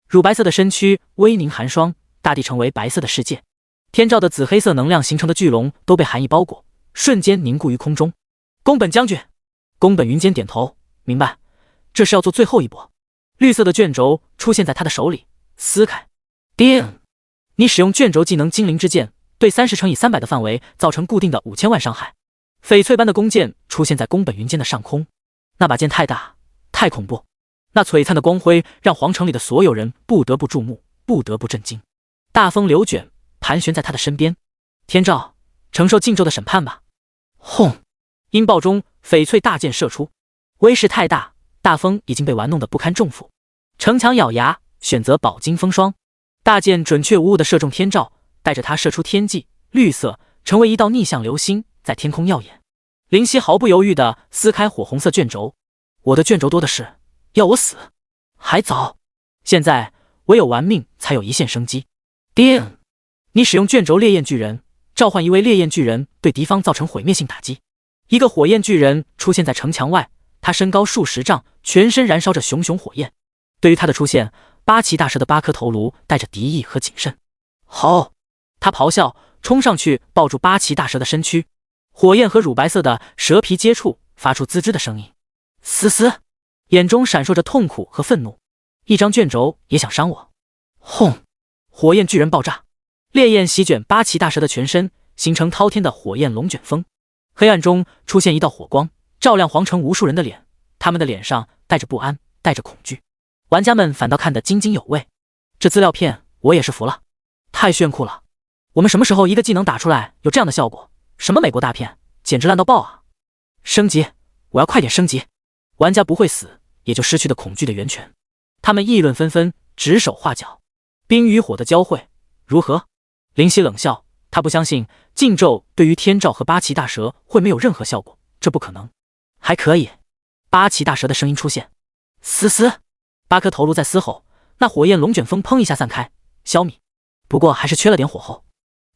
A: 乳白色的身躯微凝寒霜，大地成为白色的世界。天照的紫黑色能量形成的巨龙都被寒意包裹，瞬间凝固于空中。宫本将军，宫本云间点头，明白，这是要做最后一搏。绿色的卷轴出现在他的手里，撕开，叮！你使用卷轴技能精灵之剑，对30×300的范围造成固定的5000万伤害。翡翠般的弓箭出现在宫本云间的上空，那把剑太大，太恐怖，那璀璨的光辉让皇城里的所有人不得不注目，不得不震惊。大风流卷盘旋在他的身边，天照，承受禁咒的审判吧！轰！音爆中，翡翠大剑射出，威势太大，大风已经被玩弄得不堪重负。城墙咬牙，选择宝金风霜，大剑准确无误地射中天照，带着他射出天际，绿色成为一道逆向流星，在天空耀眼。灵犀毫不犹豫地撕开火红色卷轴，我的卷轴多的是，要我死还早，现在唯有玩命才有一线生机。叮！你使用卷轴烈焰巨人，召唤一位烈焰巨人，对敌方造成毁灭性打击。一个火焰巨人出现在城墙外，他身高数十丈，全身燃烧着熊熊火焰。对于他的出现，八岐大蛇的8颗头颅带着敌意和谨慎。吼！他咆哮，冲上去抱住八岐大蛇的身躯，火焰和乳白色的蛇皮接触，发出滋吱的声音。嘶嘶！眼中闪烁着痛苦和愤怒，一张卷轴也想伤我。轰！火焰巨人爆炸，烈焰席卷八岐大蛇的全身，形成滔天的火焰龙卷风。黑暗中出现一道火光，照亮皇城无数人的脸，他们的脸上带着不安，带着恐惧。玩家们反倒看得津津有味。这资料片我也是服了，太炫酷了！我们什么时候一个技能打出来有这样的效果？什么美国大片，简直烂到爆啊！升级，我要快点升级！玩家不会死，也就失去了恐惧的源泉。他们议论纷纷，指手画脚。冰与火的交汇，如何？灵犀冷笑，他不相信禁咒对于天照和八岐大蛇会没有任何效果，这不可能。还可以。八岐大蛇的声音出现，嘶嘶，8颗头颅在嘶吼，那火焰龙卷风砰一下散开，消弭。不过还是缺了点火候。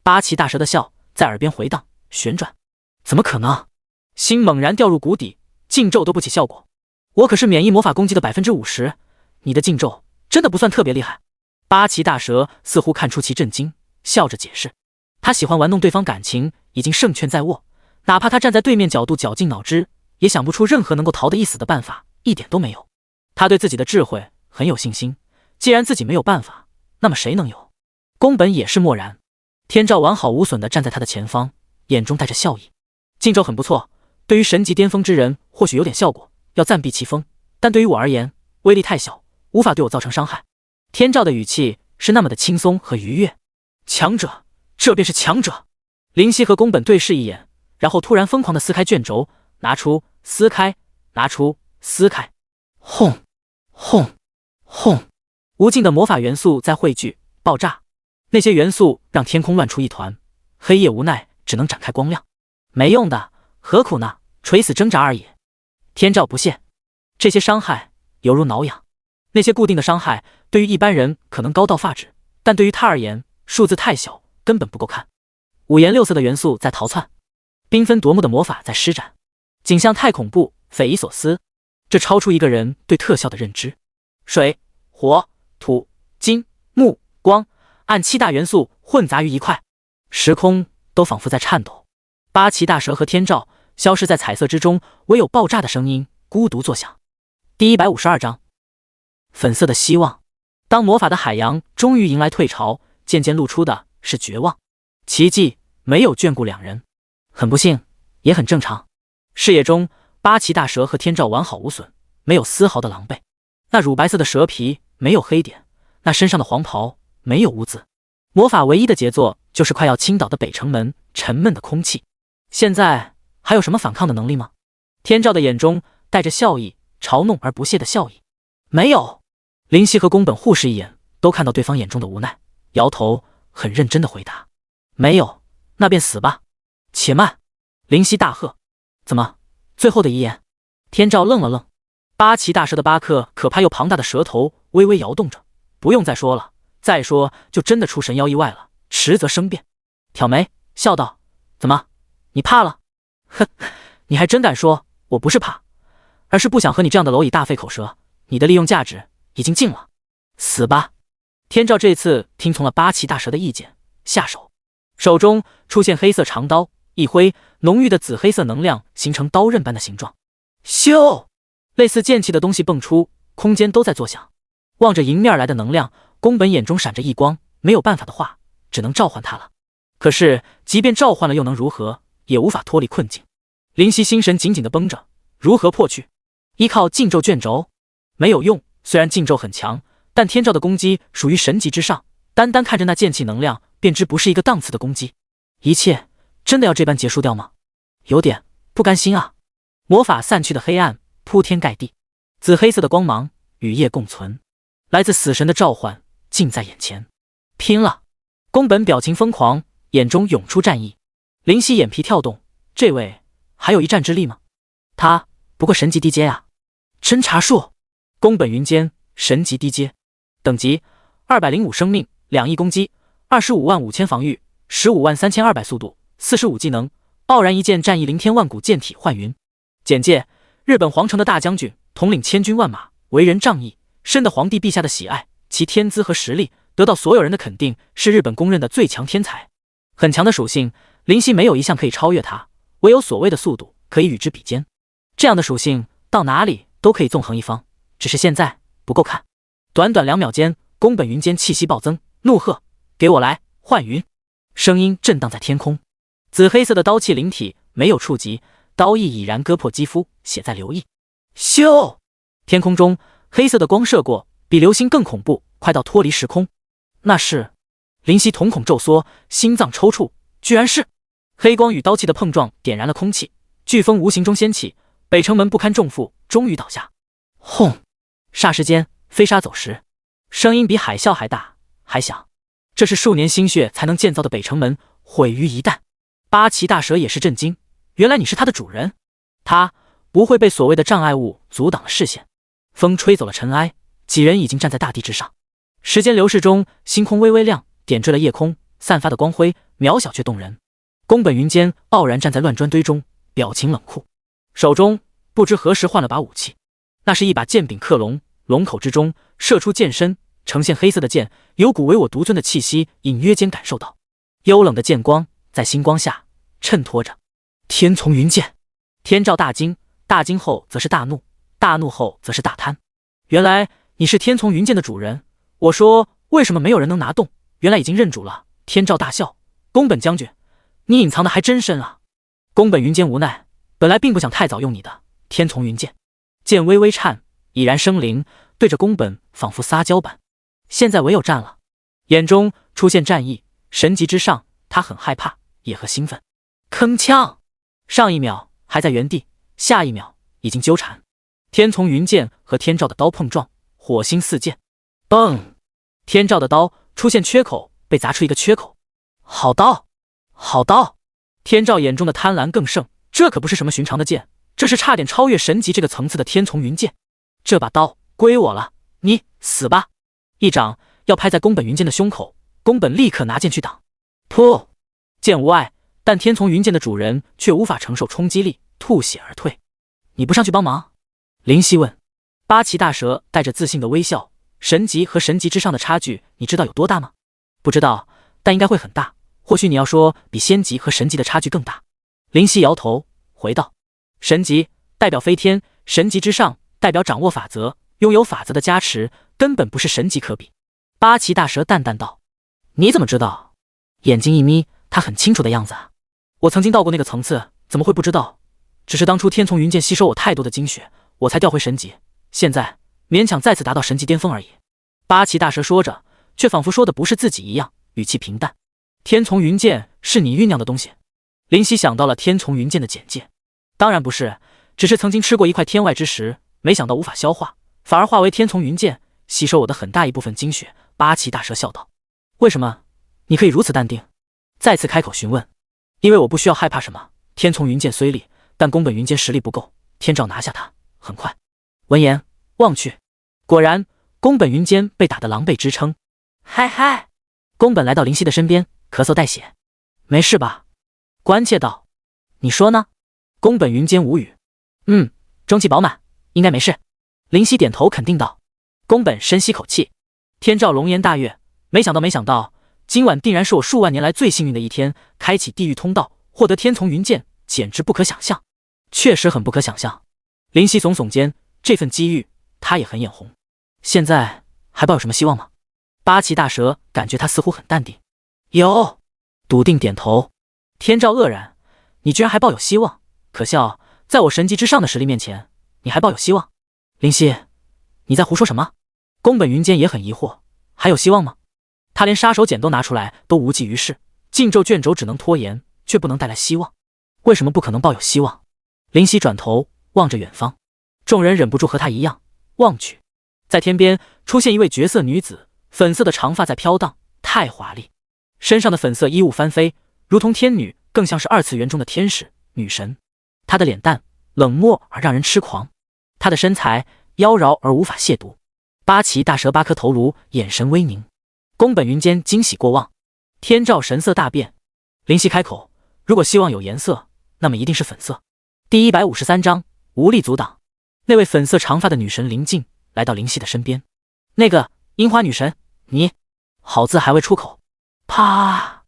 A: 八岐大蛇的笑在耳边回荡，旋转。怎么可能？心猛然掉入谷底，禁咒都不起效果。我可是免疫魔法攻击的50%，你的禁咒真的不算特别厉害。八岐大蛇似乎看出其震惊，笑着解释，他喜欢玩弄对方感情，已经胜券在握，哪怕他站在对面角度绞尽脑汁，也想不出任何能够逃得一死的办法，一点都没有。他对自己的智慧很有信心，既然自己没有办法，那么谁能有？宫本也是默然。天照完好无损地站在他的前方，眼中带着笑意。禁咒很不错，对于神级巅峰之人或许有点效果，要暂避其锋，但对于我而言，威力太小，无法对我造成伤害。天照的语气是那么的轻松和愉悦。强者，这便是强者。灵犀和宫本对视一眼，然后突然疯狂地撕开卷轴，拿出，撕开，拿出，撕开。轰！轰！轰！无尽的魔法元素在汇聚，爆炸。那些元素让天空乱出一团，黑夜无奈只能展开光亮。没用的，何苦呢？垂死挣扎而已。天照不屑，这些伤害犹如挠痒。那些固定的伤害对于一般人可能高到发指，但对于他而言，数字太小，根本不够看。五颜六色的元素在逃窜，缤纷夺目的魔法在施展，景象太恐怖，匪夷所思。这超出一个人对特效的认知。水、火、土、金、木、光，按7大元素混杂于一块，时空都仿佛在颤抖。八岐大蛇和天照消失在彩色之中，唯有爆炸的声音孤独作响。第152章，粉色的希望。当魔法的海洋终于迎来退潮，渐渐露出的是绝望。奇迹没有眷顾两人，很不幸，也很正常。视野中，八岐大蛇和天照完好无损，没有丝毫的狼狈。那乳白色的蛇皮没有黑点，那身上的黄袍没有污渍。魔法唯一的杰作就是快要倾倒的北城门，沉闷的空气。现在还有什么反抗的能力吗？天照的眼中带着笑意，嘲弄而不屑的笑意。没有。林夕和宫本互视一眼，都看到对方眼中的无奈，摇头，很认真的回答：没有，那便死吧。且慢！林夕大喝：怎么，最后的遗言？天照愣了愣，八岐大蛇的八颗可怕又庞大的舌头微微摇动着。不用再说了，再说就真的出神妖意外了，迟则生变。挑眉笑道：怎么，你怕了？哼，你还真敢说。我不是怕，而是不想和你这样的蝼蚁大费口舌，你的利用价值已经尽了。死吧！天照这次听从了八岐大蛇的意见，下手，手中出现黑色长刀，一挥，浓郁的紫黑色能量形成刀刃般的形状。咻！类似剑气的东西迸出，空间都在作响。望着迎面而来的能量，宫本眼中闪着异光，没有办法的话，只能召唤它了。可是即便召唤了又能如何，也无法脱离困境。林夕心神紧紧地绷着，如何破去？依靠禁咒卷轴没有用，虽然禁咒很强，但天照的攻击属于神级之上，单单看着那剑气能量便知不是一个档次的攻击。一切真的要这般结束掉吗？有点不甘心啊。魔法散去的黑暗铺天盖地，紫黑色的光芒与夜共存，来自死神的召唤近在眼前。拼了！宫本表情疯狂，眼中涌出战意。林夕眼皮跳动，这位还有一战之力吗？他不过神级低阶啊。侦查术，宫本云间神级低阶，等级205生命，2亿攻击，255000防御，153,200速度，45技能，傲然一剑战役凌天万古剑体幻云。简介：日本皇城的大将军，统领千军万马，为人仗义，深得皇帝陛下的喜爱，其天资和实力得到所有人的肯定，是日本公认的最强天才。很强的属性，林夕没有一项可以超越他，唯有所谓的速度可以与之比肩。这样的属性到哪里都可以纵横一方，只是现在不够看。短短2秒间，宫本云间气息暴增，怒喝：给我来幻云！声音震荡在天空，紫黑色的刀气灵体没有触及，刀意已然割破肌肤，血在流溢。咻！天空中黑色的光射过，比流星更恐怖，快到脱离时空。那是……林夕瞳孔骤缩，心脏抽搐，居然是……黑光与刀气的碰撞点燃了空气，飓风无形中掀起，北城门不堪重负，终于倒下。轰！霎时间飞沙走石，声音比海啸还大还响。这是数年心血才能建造的北城门，毁于一旦。八岐大蛇也是震惊，原来你是他的主人。他不会被所谓的障碍物阻挡了视线。风吹走了尘埃，几人已经站在大地之上。时间流逝中，星空微微亮，点缀了夜空，散发的光辉渺小却动人。宫本云间傲然站在乱砖堆中，表情冷酷，手中不知何时换了把武器，那是一把剑柄克隆，龙口之中射出剑身，呈现黑色的剑，有股唯我独尊的气息，隐约间感受到。幽冷的剑光在星光下衬托着。天丛云剑！天照大惊，大惊后则是大怒，大怒后则是大贪。原来你是天丛云剑的主人，我说为什么没有人能拿动，原来已经认主了。天照大笑，宫本将军，你隐藏的还真深啊。宫本云间无奈，本来并不想太早用你的天丛云剑。剑微微颤，已然生灵，对着宫本仿佛撒娇般。现在唯有战了。眼中出现战意，神级之上，他很害怕，也和兴奋。铿锵！上一秒还在原地，下一秒已经纠缠。天丛云剑和天照的刀碰撞，火星四溅。嘣！天照的刀出现缺口，被砸出一个缺口。好刀，好刀！天照眼中的贪婪更盛，这可不是什么寻常的剑，这是差点超越神级这个层次的天丛云剑。这把刀归我了，你死吧！一掌要拍在宫本云间的胸口，宫本立刻拿剑去挡。噗！剑无碍，但天丛云剑的主人却无法承受冲击力，吐血而退。你不上去帮忙？林夕问。八岐大蛇带着自信的微笑，神级和神级之上的差距你知道有多大吗？不知道，但应该会很大，或许你要说比仙级和神级的差距更大。林夕摇头，回道：“神级代表飞天，神级之上代表掌握法则，拥有法则的加持，根本不是神级可比。”八岐大蛇淡淡道：“你怎么知道？”眼睛一眯，他很清楚的样子啊。我曾经到过那个层次，怎么会不知道？只是当初天丛云剑吸收我太多的精血，我才调回神级，现在勉强再次达到神级巅峰而已。八岐大蛇说着，却仿佛说的不是自己一样，语气平淡：“天丛云剑是你酝酿的东西？”林夕想到了天丛云剑的简介，当然不是，只是曾经吃过一块天外之石，没想到无法消化，反而化为天丛云剑，吸收我的很大一部分精血。八岐大蛇笑道：“为什么你可以如此淡定？”再次开口询问：“因为我不需要害怕什么。天丛云剑虽厉，但宫本云间实力不够，天照拿下他很快。”闻言望去，果然宫本云间被打得狼狈支撑。嗨嗨！宫本来到林夕的身边，咳嗽带血：“没事吧？”关切道：“你说呢？”宫本云间无语：“中气饱满，应该没事。”林夕点头肯定道。宫本深吸口气：“天照龙颜大悦，没想到，今晚定然是我数万年来最幸运的一天，开启地狱通道，获得天丛云剑，简直不可想象。”确实很不可想象。林夕耸耸肩，这份机遇他也很眼红。现在还抱有什么希望吗？八岐大蛇感觉他似乎很淡定。有，笃定点头。天照愕然：“你居然还抱有希望？可笑，在我神级之上的实力面前，你还抱有希望？”林夕，你在胡说什么？宫本云间也很疑惑，还有希望吗？他连杀手锏都拿出来都无济于事，禁咒卷轴只能拖延，却不能带来希望。为什么不可能抱有希望？林夕转头望着远方，众人忍不住和他一样望去，在天边出现一位绝色女子，粉色的长发在飘荡，太华丽，身上的粉色衣物翻飞，如同天女，更像是二次元中的天使女神。她的脸淡冷漠而让人痴狂，她的身材妖娆而无法亵渎。八岐大蛇八颗头颅，眼神微凝。宫本云间惊喜过望，天照神色大变。林夕开口：“如果希望有颜色，那么一定是粉色。”第153章无力阻挡。那位粉色长发的女神临近来到林夕的身边。“那个樱花女神，你……”好字还未出口，啪！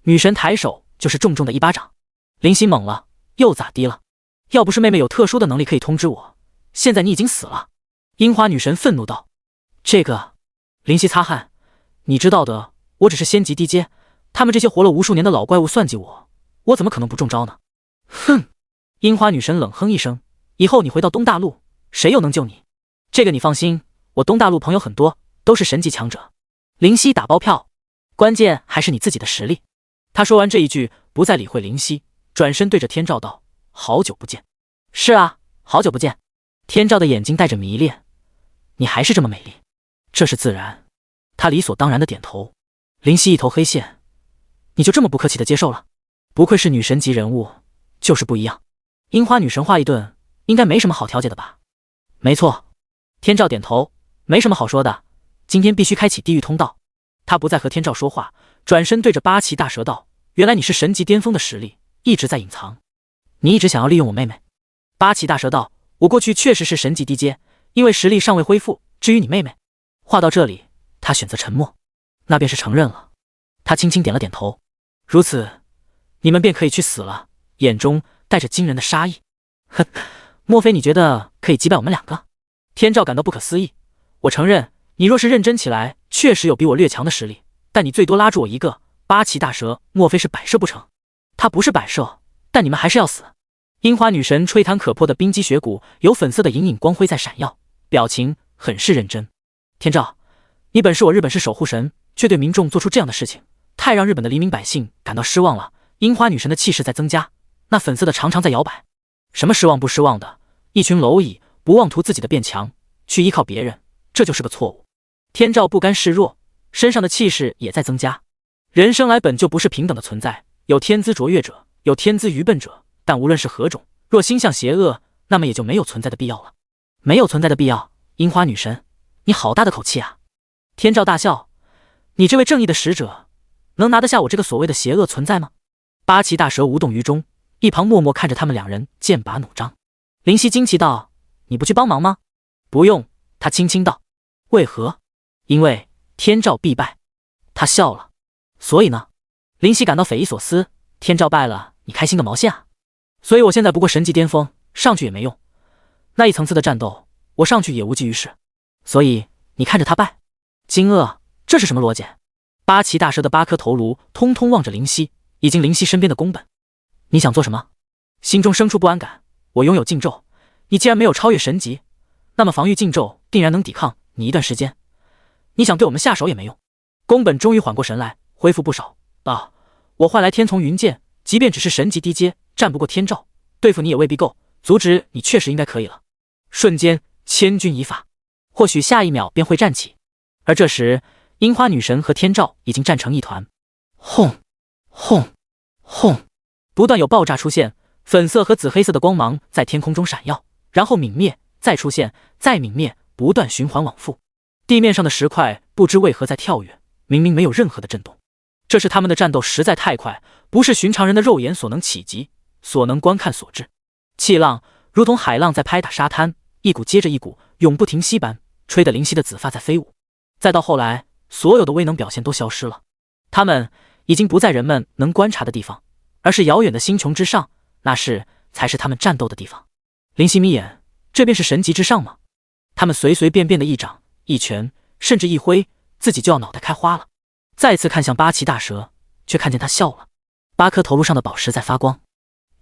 A: 女神抬手就是重重的一巴掌。林夕懵了，又咋地了？要不是妹妹有特殊的能力可以通知我，现在你已经死了。樱花女神愤怒道：“这个……”林夕擦汗：“你知道的，我只是仙级低阶，他们这些活了无数年的老怪物算计我，我怎么可能不中招呢？”哼！樱花女神冷哼一声：“以后你回到东大陆，谁又能救你？这个你放心，我东大陆朋友很多，都是神级强者。”林夕打包票，关键还是你自己的实力。他说完这一句，不再理会林夕，转身对着天照道：“好久不见。”“是啊，好久不见。”天照的眼睛带着迷恋：“你还是这么美丽。”“这是自然。”他理所当然的点头。林夕一头黑线：“你就这么不客气的接受了？不愧是女神级人物，就是不一样。”樱花女神话一顿，应该没什么好调解的吧？没错。天照点头：“没什么好说的，今天必须开启地狱通道。”他不再和天照说话，转身对着八岐大蛇道：“原来你是神级巅峰的实力，一直在隐藏。你一直想要利用我妹妹。”八岐大蛇道：“我过去确实是神级低阶，因为实力尚未恢复。至于你妹妹……”话到这里，他选择沉默，那便是承认了。他轻轻点了点头：“如此，你们便可以去死了。”眼中带着惊人的杀意。“哼，莫非你觉得可以击败我们两个？”天照感到不可思议：“我承认，你若是认真起来，确实有比我略强的实力，但你最多拉住我一个。八岐大蛇莫非是摆设不成？”“他不是摆设，但你们还是要死。”樱花女神吹弹可破的冰肌雪骨，有粉色的隐隐光辉在闪耀，表情很是认真。“天照，你本是我日本市守护神，却对民众做出这样的事情，太让日本的黎民百姓感到失望了。”樱花女神的气势在增加，那粉色的长长在摇摆。“什么失望不失望的？一群蝼蚁，不妄图自己的变强，去依靠别人，这就是个错误。”天照不甘示弱，身上的气势也在增加。人生来本就不是平等的存在，有天资卓越者，有天资愚笨者，但无论是何种，若心向邪恶，那么也就没有存在的必要了。没有存在的必要？樱花女神，你好大的口气啊！天照大笑：“你这位正义的使者，能拿得下我这个所谓的邪恶存在吗？”八岐大蛇无动于衷，一旁默默看着他们两人剑拔弩张。林夕惊奇道：“你不去帮忙吗？”“不用。”他轻轻道。“为何？”“因为天照必败。”他笑了。“所以呢？”林夕感到匪夷所思。“天照败了，你开心个毛线啊？”所以我现在不过神级巅峰，上去也没用。那一层次的战斗，我上去也无济于事。所以你看着他败。惊愕，这是什么逻辑？八岐大蛇的8颗头颅通通望着灵犀，已经灵犀身边的宫本。你想做什么？心中生出不安感。我拥有禁咒，你既然没有超越神级，那么防御禁咒定然能抵抗你一段时间。你想对我们下手也没用。宫本终于缓过神来，恢复不少，道：我换来天丛云剑，即便只是神级低阶，战不过天照，对付你也未必够，阻止你确实应该可以了。瞬间千钧一发，或许下一秒便会站起。而这时樱花女神和天照已经战成一团，轰轰轰，不断有爆炸出现，粉色和紫黑色的光芒在天空中闪耀，然后泯灭，再出现，再泯灭，不断循环往复。地面上的石块不知为何在跳跃，明明没有任何的震动。这是他们的战斗实在太快，不是寻常人的肉眼所能企及，所能观看所致。气浪如同海浪在拍打沙滩，一股接着一股，永不停息般，吹得灵犀的紫发在飞舞。再到后来，所有的威能表现都消失了，他们已经不在人们能观察的地方，而是遥远的星穹之上，那才是他们战斗的地方。灵犀眯眼，这便是神级之上吗？他们随随便便的一掌一拳，甚至一挥，自己就要脑袋开花了。再次看向八岐大蛇，却看见他笑了，8颗头颅上的宝石在发光。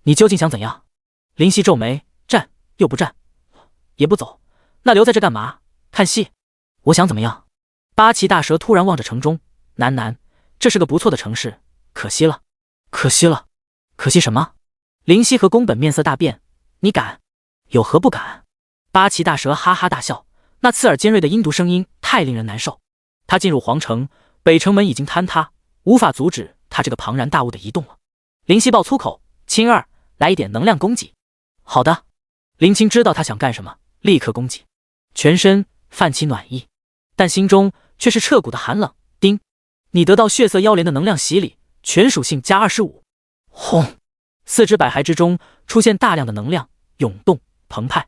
A: 你究竟想怎样？灵犀皱眉，战又不战，也不走，那留在这干嘛？看戏？我想怎么样？八岐大蛇突然望着城中，喃喃，这是个不错的城市，可惜了，可惜了。可惜什么？灵犀和宫本面色大变，你敢？有何不敢？八岐大蛇哈哈大笑，那刺耳尖锐的阴毒声音太令人难受。他进入皇城，北城门已经坍塌，无法阻止他这个庞然大物的移动了。灵犀爆粗口，青儿，来一点能量攻击。好的。林青知道他想干什么，立刻攻击，全身泛起暖意，但心中却是彻骨的寒冷。叮，你得到血色妖莲的能量洗礼，全属性加25。轰！四肢百骸之中出现大量的能量涌动澎湃，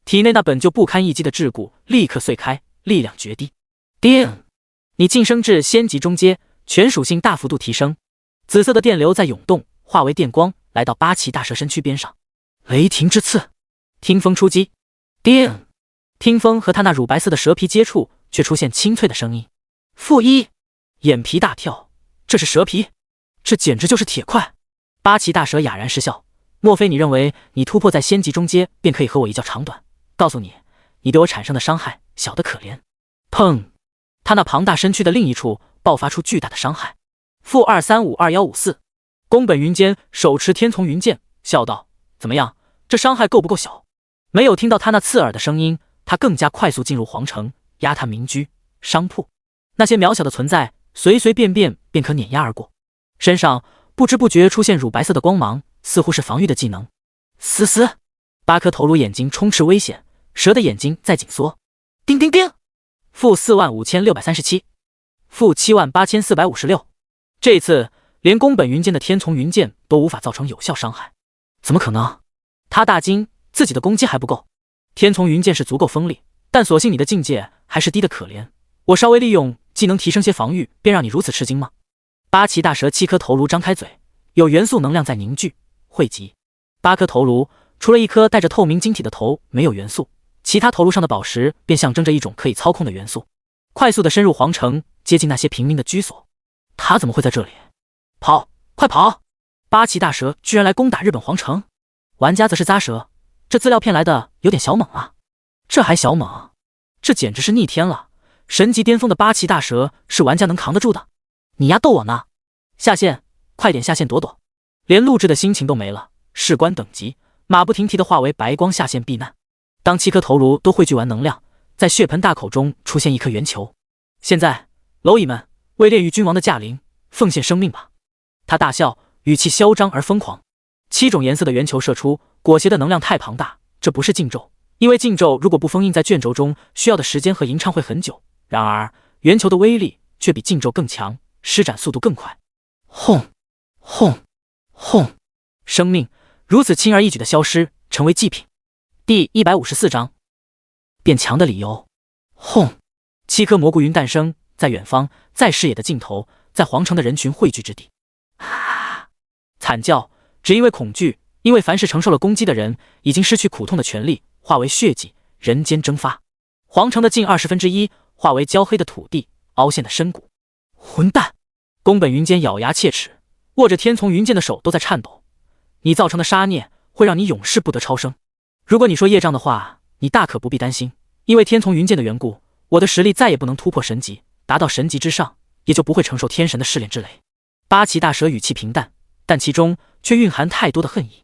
A: 体内那本就不堪一击的桎梏立刻碎开，力量绝地。叮！你晋升至仙级中阶，全属性大幅度提升。紫色的电流在涌动，化为电光，来到八岐大蛇身躯边上。雷霆之刺，听风出击。叮！听风和他那乳白色的蛇皮接触，却出现清脆的声音。-1，眼皮大跳，这是蛇皮？这简直就是铁块！八岐大蛇哑然失笑，莫非你认为你突破在仙级中阶便可以和我一较长短？告诉你，你对我产生的伤害小得可怜。砰！他那庞大身躯的另一处爆发出巨大的伤害。-2352154，宫本云间手持天丛云剑，笑道：怎么样，这伤害够不够小？没有听到他那刺耳的声音，他更加快速进入皇城，压探民居、商铺，那些渺小的存在，随随便便便可碾压而过。身上不知不觉出现乳白色的光芒，似乎是防御的技能。嘶嘶，8颗头颅眼睛充斥危险，蛇的眼睛在紧缩。叮叮叮，-45637，-78456。这次连宫本云间的天丛云剑都无法造成有效伤害，怎么可能？他大惊，自己的攻击还不够。天丛云剑是足够锋利，但所幸你的境界还是低得可怜。我稍微利用技能提升些防御，便让你如此吃惊吗？八岐大蛇7颗头颅张开嘴，有元素能量在凝聚汇集。8颗头颅除了一颗带着透明晶体的头没有元素，其他头颅上的宝石便象征着一种可以操控的元素。快速的深入皇城，接近那些平民的居所。他怎么会在这里？跑，快跑！八岐大蛇居然来攻打日本皇城，玩家则是咂舌，这资料片来的有点小猛啊。这还小猛？这简直是逆天了！神级巅峰的八岐大蛇是玩家能扛得住的？你丫逗我呢？下线，快点下线躲躲！连录制的心情都没了。士官等级马不停蹄地化为白光下线避难。当7颗头颅都汇聚完能量，在血盆大口中出现一颗圆球。现在，蝼蚁们，为炼狱君王的驾临，奉献生命吧！他大笑，语气嚣张而疯狂。7种颜色的圆球射出，裹挟的能量太庞大，这不是禁咒，因为禁咒如果不封印在卷轴中，需要的时间和吟唱会很久。然而，圆球的威力却比禁咒更强，施展速度更快。轰轰轰！生命如此轻而易举的消失，成为祭品。第154章，变强的理由。轰！7颗蘑菇云诞生，在远方，在视野的尽头，在皇城的人群汇聚之地。啊！惨叫，只因为恐惧，因为凡是承受了攻击的人，已经失去苦痛的权利，化为血迹，人间蒸发。皇城的近1/20化为焦黑的土地，凹陷的深谷。混蛋！宫本云间咬牙切齿，握着天丛云剑的手都在颤抖。你造成的杀孽会让你永世不得超生。如果你说业障的话，你大可不必担心，因为天丛云剑的缘故，我的实力再也不能突破神级，达到神级之上，也就不会承受天神的试炼之雷。八岐大蛇语气平淡，但其中却蕴含太多的恨意。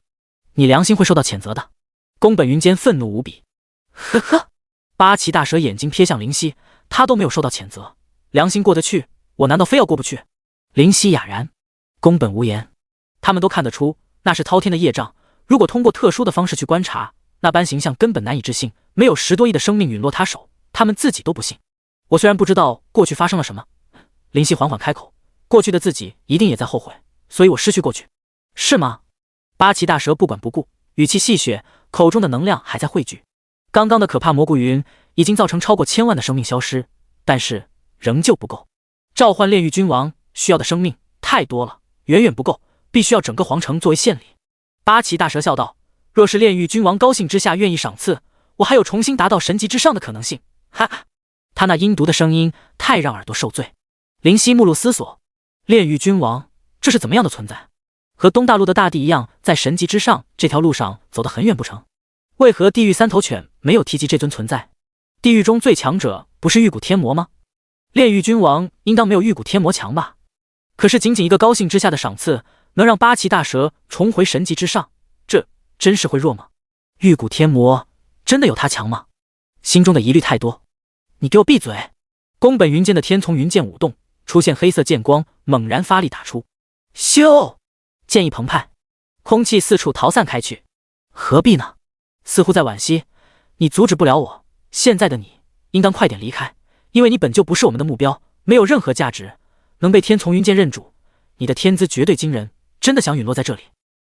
A: 你良心会受到谴责的。宫本云间愤怒无比。呵呵。八岐大蛇眼睛瞥向灵犀，他都没有受到谴责，良心过得去，我难道非要过不去？灵犀哑然，宫本无言。他们都看得出那是滔天的业障，如果通过特殊的方式去观察，那般形象根本难以置信，没有10多亿的生命陨落他手，他们自己都不信。我虽然不知道过去发生了什么，灵犀缓缓开口，过去的自己一定也在后悔，所以我失去过去，是吗？八岐大蛇不管不顾，语气戏谑，口中的能量还在汇聚。刚刚的可怕蘑菇云已经造成超过1000万的生命消失，但是仍旧不够。召唤炼狱君王需要的生命太多了，远远不够，必须要整个皇城作为献礼。八岐大蛇笑道，若是炼狱君王高兴之下愿意赏赐，我还有重新达到神级之上的可能性。哈哈，他那阴毒的声音太让耳朵受罪。灵犀目露思索，炼狱君王这是怎么样的存在？和东大陆的大地一样，在神级之上这条路上走得很远不成？为何地狱3头犬没有提及这尊存在？地狱中最强者不是玉骨天魔吗？炼狱君王应当没有玉骨天魔强吧？可是仅仅一个高兴之下的赏赐，能让八岐大蛇重回神级之上，这真是会弱吗？玉骨天魔真的有他强吗？心中的疑虑太多。你给我闭嘴！宫本云间的天丛云剑舞动，出现黑色剑光，猛然发力打出。咻！剑意澎湃，空气四处逃散开去。何必呢？似乎在惋惜，你阻止不了我。现在的你应当快点离开，因为你本就不是我们的目标，没有任何价值，能被天丛云剑认主，你的天资绝对惊人，真的想陨落在这里？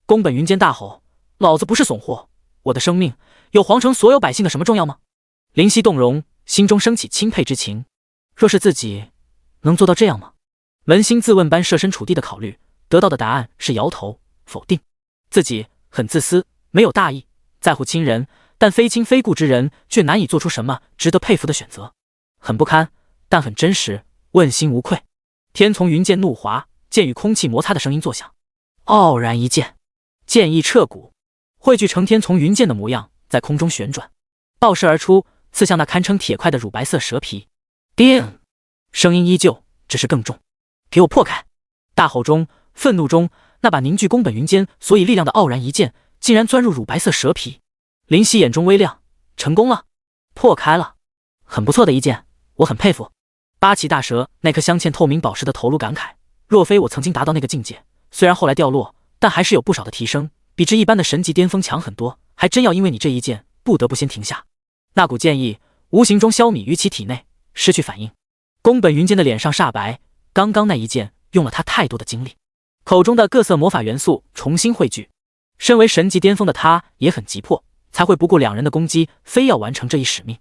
A: 宫本云间大吼，老子不是怂货，我的生命有皇城所有百姓的什么重要吗？灵犀动容，心中升起钦佩之情。若是自己能做到这样吗？扪心自问般设身处地的考虑，得到的答案是摇头否定。自己很自私，没有大义，在乎亲人，但非亲非故之人却难以做出什么值得佩服的选择。很不堪，但很真实，问心无愧。天丛云剑怒滑，剑与空气摩擦的声音作响。傲然一剑，剑意彻骨，汇聚成天丛云剑的模样，在空中旋转，爆射而出，刺向那堪称铁块的乳白色蛇皮。叮！声音依旧，只是更重。给我破开！大吼中，愤怒中，那把凝聚宫本云间所以力量的傲然一剑，竟然钻入乳白色蛇皮。灵犀眼中微亮，成功了，破开了，很不错的一剑，我很佩服。八岐大蛇那颗镶嵌透明宝石的头颅感慨，若非我曾经达到那个境界，虽然后来掉落，但还是有不少的提升，比之一般的神级巅峰强很多，还真要因为你这一剑，不得不先停下。那股剑意无形中消弭于其体内，失去反应。宫本云间的脸上煞白，刚刚那一剑用了他太多的精力，口中的各色魔法元素重新汇聚。身为神级巅峰的他也很急迫，才会不顾两人的攻击，非要完成这一使命。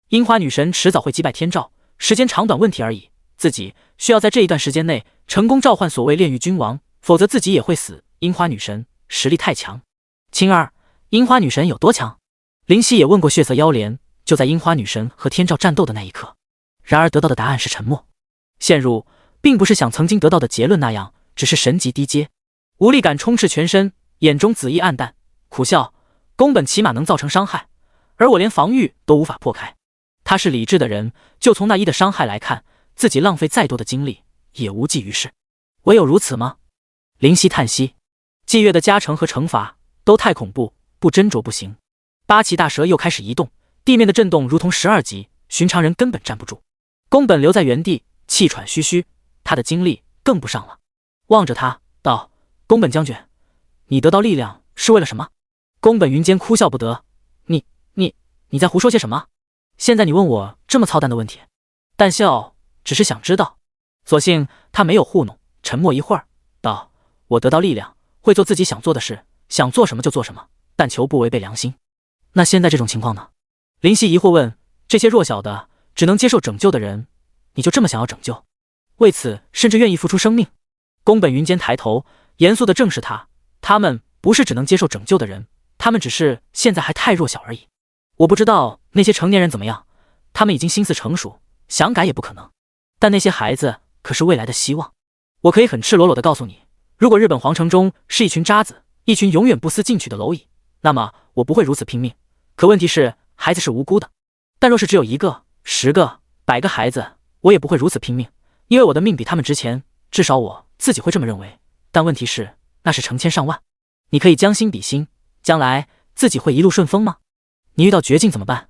A: 樱花女神迟早会击败天照，时间长短问题而已，自己需要在这一段时间内成功召唤所谓炼狱君王，否则自己也会死。樱花女神实力太强。青儿，樱花女神有多强？灵犀也问过血色妖莲，就在樱花女神和天照战斗的那一刻。然而得到的答案是沉默。陷入并不是想曾经得到的结论那样，只是神级低阶。无力感充斥全身，眼中紫意暗淡，苦笑。宫本起码能造成伤害，而我连防御都无法破开。他是理智的人，就从那一的伤害来看，自己浪费再多的精力也无济于事。唯有如此吗？灵犀叹息，祭月的加成和惩罚都太恐怖，不斟酌不行。八岐大蛇又开始移动，地面的震动如同12级，寻常人根本站不住。宫本留在原地，气喘吁吁，他的精力更不上了。望着他道：宫本将军，你得到力量是为了什么？宫本云间哭笑不得，你在胡说些什么？现在你问我这么操蛋的问题？淡笑，只是想知道。所幸他没有糊弄，沉默一会儿，道：我得到力量，会做自己想做的事，想做什么就做什么，但求不违背良心。那现在这种情况呢？灵犀疑惑问：这些弱小的只能接受拯救的人，你就这么想要拯救？为此甚至愿意付出生命？宫本云间抬头，严肃地正视他。他们不是只能接受拯救的人，他们只是现在还太弱小而已。我不知道那些成年人怎么样，他们已经心思成熟，想改也不可能。但那些孩子可是未来的希望。我可以很赤裸裸地告诉你，如果日本皇城中是一群渣子，一群永远不思进取的蝼蚁，那么我不会如此拼命。可问题是，孩子是无辜的。但若是只有1个、10个、100个孩子，我也不会如此拼命，因为我的命比他们值钱，至少我自己会这么认为。但问题是，那是成千上万。你可以将心比心，将来自己会一路顺风吗？你遇到绝境怎么办？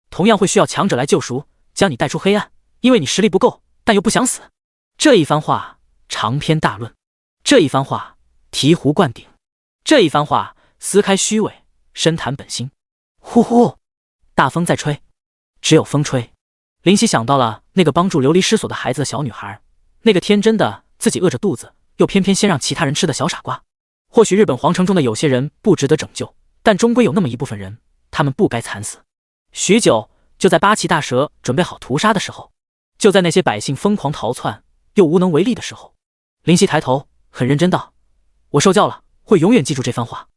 A: 同样会需要强者来救赎，将你带出黑暗，因为你实力不够，但又不想死。这一番话长篇大论，这一番话醍醐灌顶，这一番话撕开虚伪，深谈本心。呼呼，大风在吹，只有风吹。林夕想到了那个帮助流离失所的孩子的小女孩，那个天真的自己饿着肚子，又偏偏先让其他人吃的小傻瓜。或许日本皇城中的有些人不值得拯救，但终归有那么一部分人，他们不该惨死。许久，就在八岐大蛇准备好屠杀的时候，就在那些百姓疯狂逃窜又无能为力的时候，林夕抬头很认真道：我受教了，会永远记住这番话。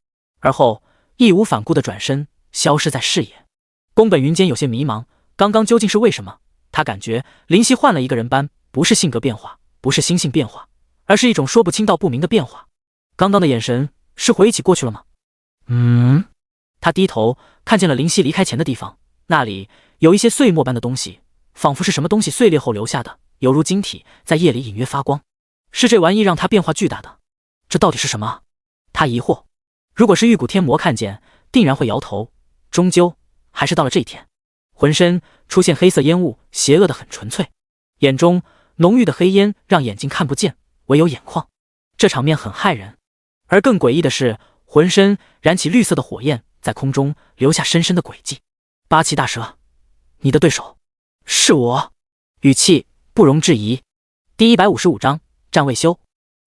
A: 而后义无反顾地转身消失在视野。宫本云间有些迷茫，刚刚究竟是为什么？他感觉林夕换了一个人般，不是性格变化，不是心性变化，而是一种说不清道不明的变化。刚刚的眼神是回忆起过去了吗？他低头看见了林夕离开前的地方，那里有一些碎末般的东西，仿佛是什么东西碎裂后留下的，犹如晶体，在夜里隐约发光。是这玩意让他变化巨大的，这到底是什么？他疑惑。如果是玉骨天魔看见，定然会摇头。终究还是到了这一天，浑身出现黑色烟雾，邪恶的很纯粹，眼中浓郁的黑烟让眼睛看不见，唯有眼眶。这场面很骇人，而更诡异的是，浑身燃起绿色的火焰，在空中留下深深的轨迹。八岐大蛇，你的对手是我。语气不容置疑。第155章战未休。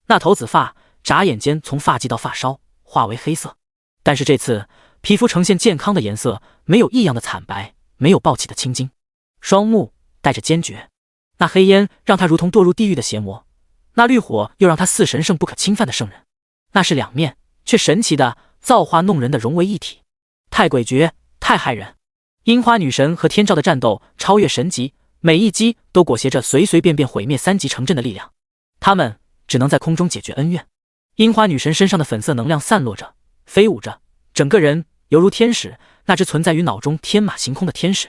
A: 那头紫发眨眼间从发髻到发梢化为黑色，但是这次皮肤呈现健康的颜色，没有异样的惨白，没有暴起的青筋，双目带着坚决。那黑烟让他如同堕入地狱的邪魔，那绿火又让他似神圣不可侵犯的圣人。那是两面，却神奇的造化弄人的融为一体，太诡谲，太骇人。樱花女神和天照的战斗超越神级，每一击都裹挟着随随便便毁灭3级城镇的力量，他们只能在空中解决恩怨。樱花女神身上的粉色能量散落着，飞舞着，整个人犹如天使，那只存在于脑中天马行空的天使。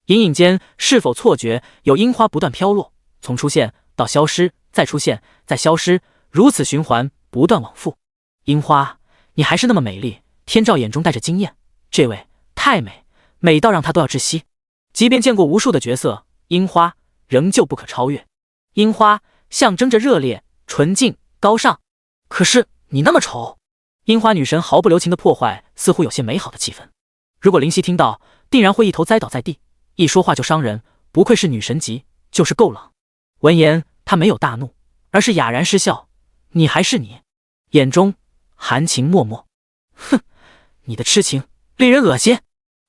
A: 隐隐间是否错觉，有樱花不断飘落，从出现到消失，再出现，再消失，如此循环，不断往复。樱花，你还是那么美丽。天照眼中带着惊艳，这位太美，美到让他都要窒息。即便见过无数的角色，樱花仍旧不可超越。樱花象征着热烈、纯净、高尚。可是你那么丑。樱花女神毫不留情的破坏似乎有些美好的气氛。如果林夕听到，定然会一头栽倒在地。一说话就伤人，不愧是女神级，就是够冷。闻言，他没有大怒，而是哑然失笑。你还是你，眼中含情脉脉。哼，你的痴情令人恶心。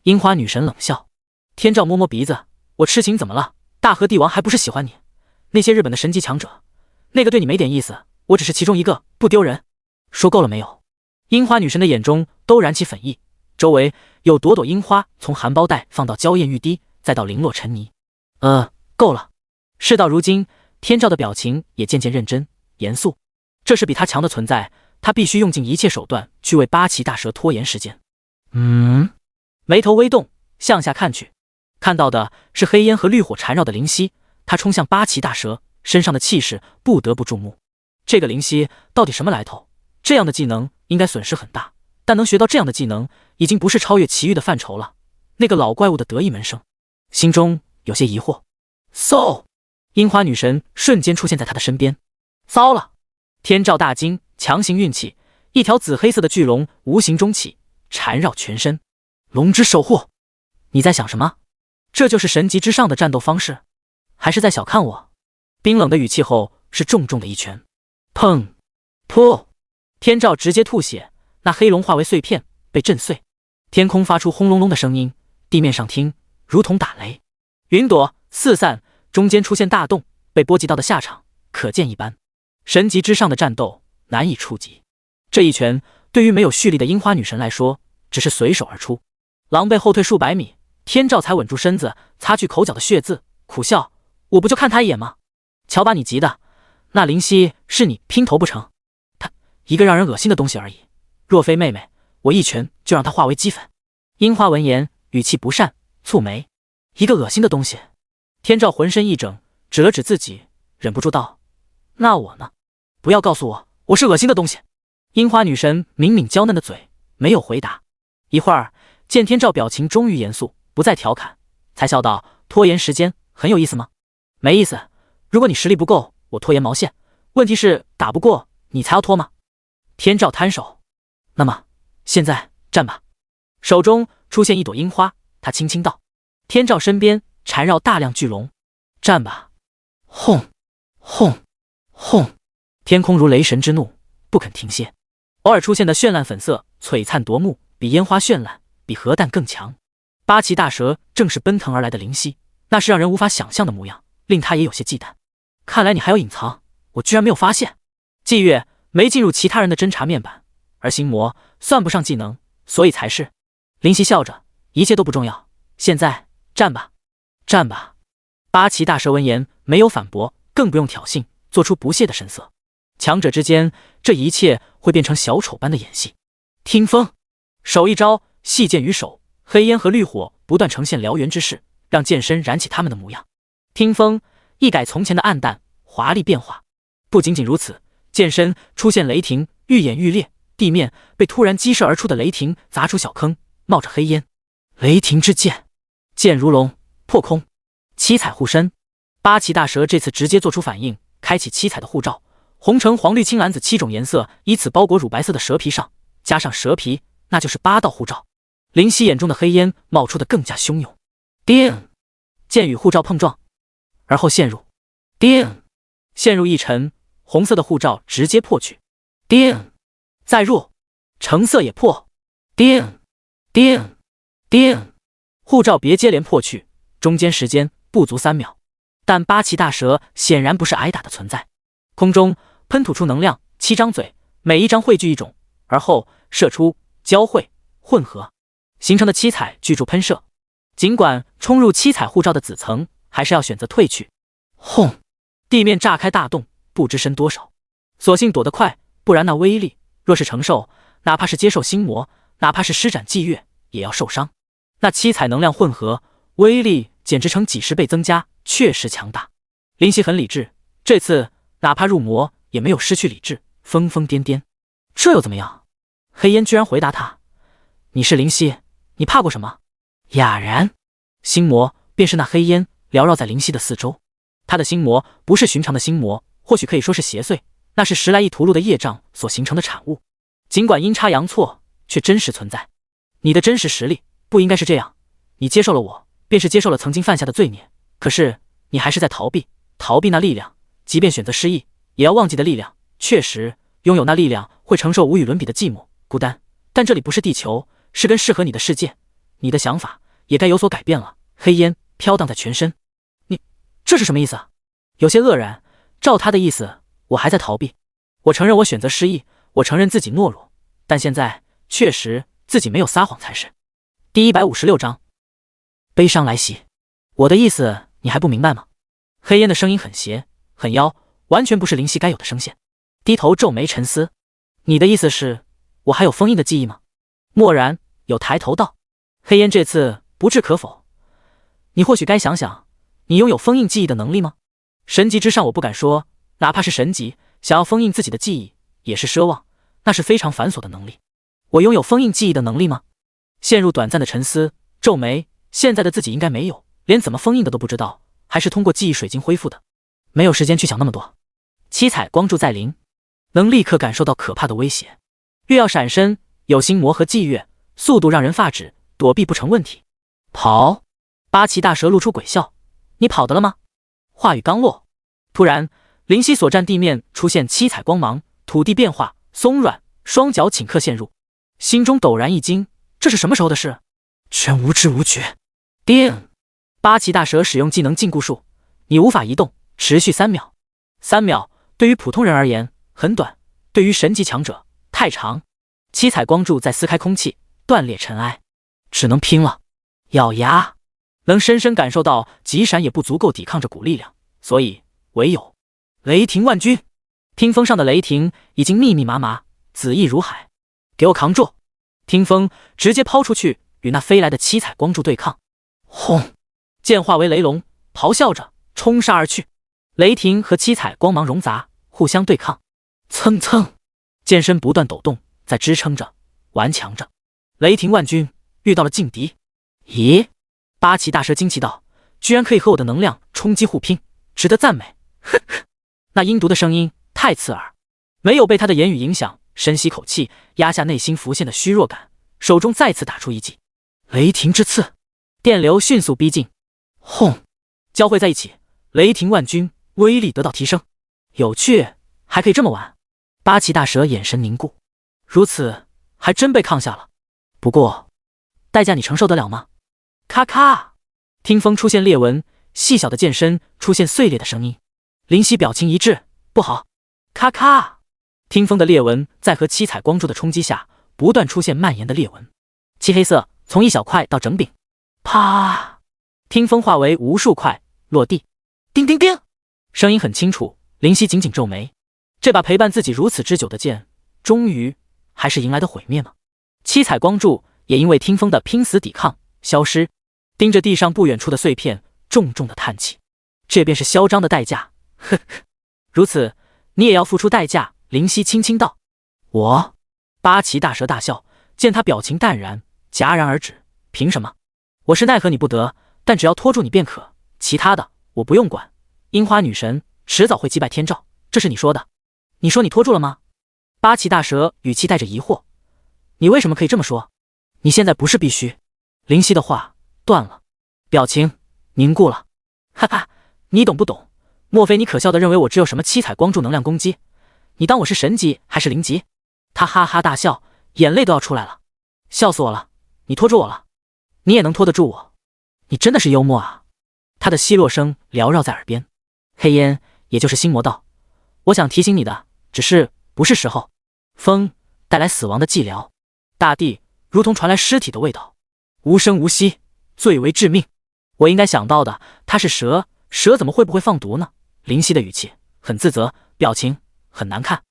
A: 樱花女神冷笑。天照摸摸鼻子，我痴情怎么了？大和帝王还不是喜欢你？那些日本的神级强者，那个对你没点意思，我只是其中一个，不丢人。说够了没有？樱花女神的眼中都燃起粉意，周围有朵朵樱花从含苞待放到娇艳欲滴，再到零落尘泥。够了。事到如今，天照的表情也渐渐认真严肃。这是比他强的存在，他必须用尽一切手段去为八岐大蛇拖延时间。眉头微动，向下看去，看到的是黑烟和绿火缠绕的灵犀。他冲向八岐大蛇，身上的气势不得不注目。这个灵犀到底什么来头？这样的技能应该损失很大，但能学到这样的技能，已经不是超越其余的范畴了。那个老怪物的得意门生，心中有些疑惑。嗖！樱花女神瞬间出现在他的身边。糟了！天照大惊，强行运气，一条紫黑色的巨龙无形中起，缠绕全身。龙之守护，你在想什么？这就是神级之上的战斗方式，还是在小看我？冰冷的语气后是重重的一拳。砰！噗！天照直接吐血，那黑龙化为碎片被震碎，天空发出轰隆隆的声音，地面上听如同打雷，云朵四散，中间出现大洞，被波及到的下场可见一斑。神级之上的战斗难以触及，这一拳对于没有蓄力的樱花女神来说，只是随手而出。狼狈后退数百米，天照才稳住身子，擦去口角的血渍，苦笑：“我不就看他一眼吗？瞧把你急的，那灵犀是你拼头不成？他一个让人恶心的东西而已，若非妹妹，我一拳就让他化为齑粉。”樱花闻言，语气不善，蹙眉：“一个恶心的东西？”天照浑身一怔，指了指自己，忍不住道：“那我呢？不要告诉我我是恶心的东西。”樱花女神抿抿娇嫩的嘴，没有回答。一会儿，见天照表情终于严肃，不再调侃，才笑道：“拖延时间很有意思吗？没意思。如果你实力不够，我拖延毛线？问题是打不过你才要拖吗？”天照摊手：“那么现在战吧。”手中出现一朵樱花，他轻轻道。天照身边缠绕大量巨龙：“战吧！”轰轰轰！天空如雷神之怒，不肯停歇。偶尔出现的绚烂粉色璀璨夺目，比烟花绚烂，比核弹更强。八岐大蛇正是奔腾而来的灵犀，那是让人无法想象的模样，令他也有些忌惮。看来你还有隐藏，我居然没有发现。霁月没进入其他人的侦查面板，而心魔算不上技能，所以才是。灵犀笑着：“一切都不重要，现在战吧，战吧。”八岐大蛇闻言没有反驳，更不用挑衅，做出不屑的神色。强者之间，这一切会变成小丑般的演戏。听风，手一招，细剑于手，黑烟和绿火不断呈现燎原之势，让剑身燃起他们的模样。听风一改从前的暗淡华丽变化。不仅仅如此，剑身出现雷霆，愈演愈烈，地面被突然激射而出的雷霆砸出小坑，冒着黑烟。雷霆之剑，剑如龙，破空。七彩护身，八岐大蛇这次直接做出反应，开启七彩的护罩。红橙黄绿青蓝紫7种颜色依次包裹乳白色的蛇皮上，加上蛇皮，那就是8道护罩。灵犀眼中的黑烟冒出的更加汹涌。叮！剑与护罩碰撞，而后陷入。叮！陷入一沉，红色的护罩直接破去。叮！再入，橙色也破。叮！叮！叮！护罩别接连破去，中间时间不足3秒。但八岐大蛇显然不是挨打的存在。空中喷吐出能量，7张嘴，每一张汇聚一种，而后射出、交汇、混合，形成的七彩巨柱喷射。尽管冲入七彩护罩的紫层，还是要选择退去。轰！地面炸开大洞，不知深多少。所幸躲得快，不然那威力，若是承受，哪怕是接受心魔，哪怕是施展霁月，也要受伤。那七彩能量混合，威力简直成几10倍增加，确实强大。灵犀很理智，这次哪怕入魔也没有失去理智，疯疯癫癫。这又怎么样？黑烟居然回答他：“你是灵犀，你怕过什么？”哑然。心魔便是那黑烟缭绕在灵犀的四周。他的心魔不是寻常的心魔，或许可以说是邪祟，那是10来亿屠戮的业障所形成的产物。尽管阴差阳错，却真实存在。你的真实实力不应该是这样。你接受了我，便是接受了曾经犯下的罪孽。可是你还是在逃避那力量，即便选择失忆，也要忘记的力量。确实，拥有那力量会承受无与伦比的寂寞、孤单。但这里不是地球，是更适合你的世界。你的想法也该有所改变了。黑烟飘荡在全身。你这是什么意思啊？有些愕然。照他的意思，我还在逃避。我承认我选择失忆，我承认自己懦弱，但现在确实自己没有撒谎才是。第156章，悲伤来袭。我的意思你还不明白吗？黑烟的声音很邪很妖，完全不是灵犀该有的声线。低头皱眉沉思。你的意思是我还有封印的记忆吗？蓦然有抬头道。黑烟这次不置可否。你或许该想想，你拥有封印记忆的能力吗？神级之上我不敢说，哪怕是神级，想要封印自己的记忆也是奢望，那是非常繁琐的能力。我拥有封印记忆的能力吗？陷入短暂的沉思，皱眉，现在的自己应该没有，连怎么封印的都不知道，还是通过记忆水晶恢复的。没有时间去想那么多。七彩光柱在临，能立刻感受到可怕的威胁。越要闪身，有心魔和霁月，速度让人发指，躲避不成问题。跑！八岐大蛇露出鬼笑。你跑得了吗？话语刚落，突然灵犀所站地面出现七彩光芒，土地变化松软，双脚顷刻陷入。心中陡然一惊，这是什么时候的事？全无知无觉。叮！八岐大蛇使用技能禁锢术，你无法移动，持续3秒。3秒对于普通人而言很短，对于神级强者太长。七彩光柱在撕开空气，断裂尘埃，只能拼了，咬牙。能深深感受到极闪也不足够抵抗这股力量，所以唯有雷霆万钧。听风上的雷霆已经密密麻麻，紫翼如海，给我扛住！听风直接抛出去，与那飞来的七彩光柱对抗。轰！剑化为雷龙，咆哮着冲杀而去。雷霆和七彩光芒融杂，互相对抗。蹭蹭，剑身不断抖动，在支撑着，顽强着。雷霆万钧，遇到了劲敌。咦？八岐大蛇惊奇道：“居然可以和我的能量冲击互拼，值得赞美。”呵呵，那阴毒的声音太刺耳，没有被他的言语影响，深吸口气，压下内心浮现的虚弱感，手中再次打出一击雷霆之刺，电流迅速逼近。轰！交汇在一起，雷霆万钧，威力得到提升。有趣，还可以这么玩。八岐大蛇眼神凝固，如此还真被抗下了。不过，代价你承受得了吗？咔咔，听风出现裂纹，细小的剑身出现碎裂的声音。林夕表情一致，不好。咔咔，听风的裂纹在和七彩光柱的冲击下，不断出现蔓延的裂纹，漆黑色从一小块到整柄。啪！听风化为无数块落地。叮叮叮，声音很清楚。林夕紧紧皱眉，这把陪伴自己如此之久的剑，终于还是迎来的毁灭吗？七彩光柱也因为听风的拼死抵抗消失，盯着地上不远处的碎片，重重的叹气。这便是嚣张的代价。呵呵，如此你也要付出代价。林夕轻轻道。我？八岐大蛇大笑，见他表情淡然，戛然而止。凭什么？我是奈何你不得，但只要拖住你便可，其他的我不用管。樱花女神迟早会击败天照，这是你说的。你说你拖住了吗？八岐大蛇语气带着疑惑。你为什么可以这么说？你现在不是必须。林夕的话断了，表情凝固了。哈哈，你懂不懂？莫非你可笑的认为我只有什么七彩光柱能量攻击？你当我是神级还是灵级？他哈哈大笑，眼泪都要出来了。笑死我了，你拖住我了，你也能拖得住我，你真的是幽默啊。他的奚落声缭绕在耳边。黑烟也就是心魔道，我想提醒你的，只是不是时候。风带来死亡的寂寥，大地如同传来尸体的味道，无声无息，最为致命。我应该想到的，他是蛇，蛇怎么会不会放毒呢？林夕的语气很自责，表情很难看。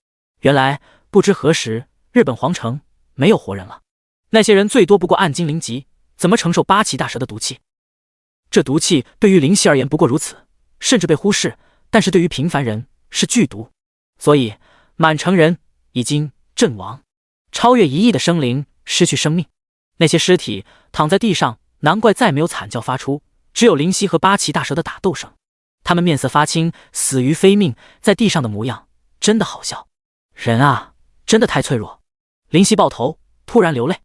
A: 原来不知何时，日本皇城没有活人了，那些人最多不过暗精灵级，怎么承受八岐大蛇的毒气？这毒气对于林夕而言不过如此，甚至被忽视，但是对于平凡人是剧毒。所以满城人已经阵亡，超越1亿的生灵失去生命，那些尸体躺在地上，难怪再没有惨叫发出，只有林夕和八岐大蛇的打斗声。他们面色发青，死于非命，在地上的模样真的好笑。人啊，真的太脆弱。林夕抱头，突然流泪。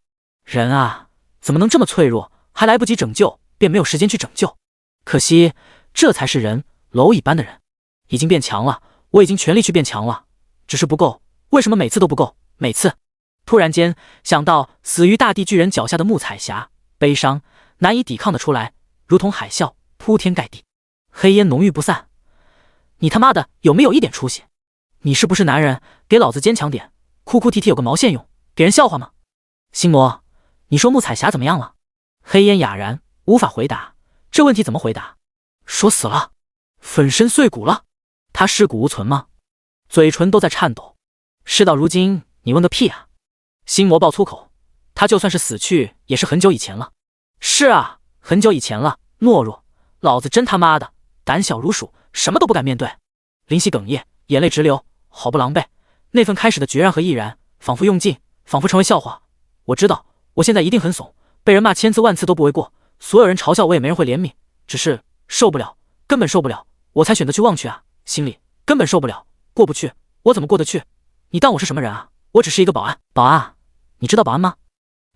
A: 人啊，怎么能这么脆弱？还来不及拯救，便没有时间去拯救。可惜，这才是人，蝼蚁般的人。已经变强了，我已经全力去变强了，只是不够。为什么每次都不够？每次……突然间想到死于大地巨人脚下的木彩霞，悲伤难以抵抗的出来，如同海啸铺天盖地。黑烟浓郁不散。你他妈的有没有一点出息？你是不是男人？给老子坚强点，哭哭啼啼有个毛线用？给人笑话吗？心魔，你说木彩霞怎么样了？黑烟哑然，无法回答。这问题怎么回答？说死了，粉身碎骨了。他尸骨无存吗？嘴唇都在颤抖。事到如今，你问个屁啊！心魔爆粗口，他就算是死去，也是很久以前了。是啊，很久以前了。懦弱，老子真他妈的胆小如鼠，什么都不敢面对。林夕哽咽，眼泪直流，好不狼狈。那份开始的决然和毅然，仿佛用尽，仿佛成为笑话。我知道，我现在一定很怂，被人骂千次万次都不为过，所有人嘲笑我也没人会怜悯，只是受不了，根本受不了，我才选择去忘却啊。心里根本受不了，过不去，我怎么过得去？你当我是什么人啊？我只是一个保安。保安？你知道保安吗？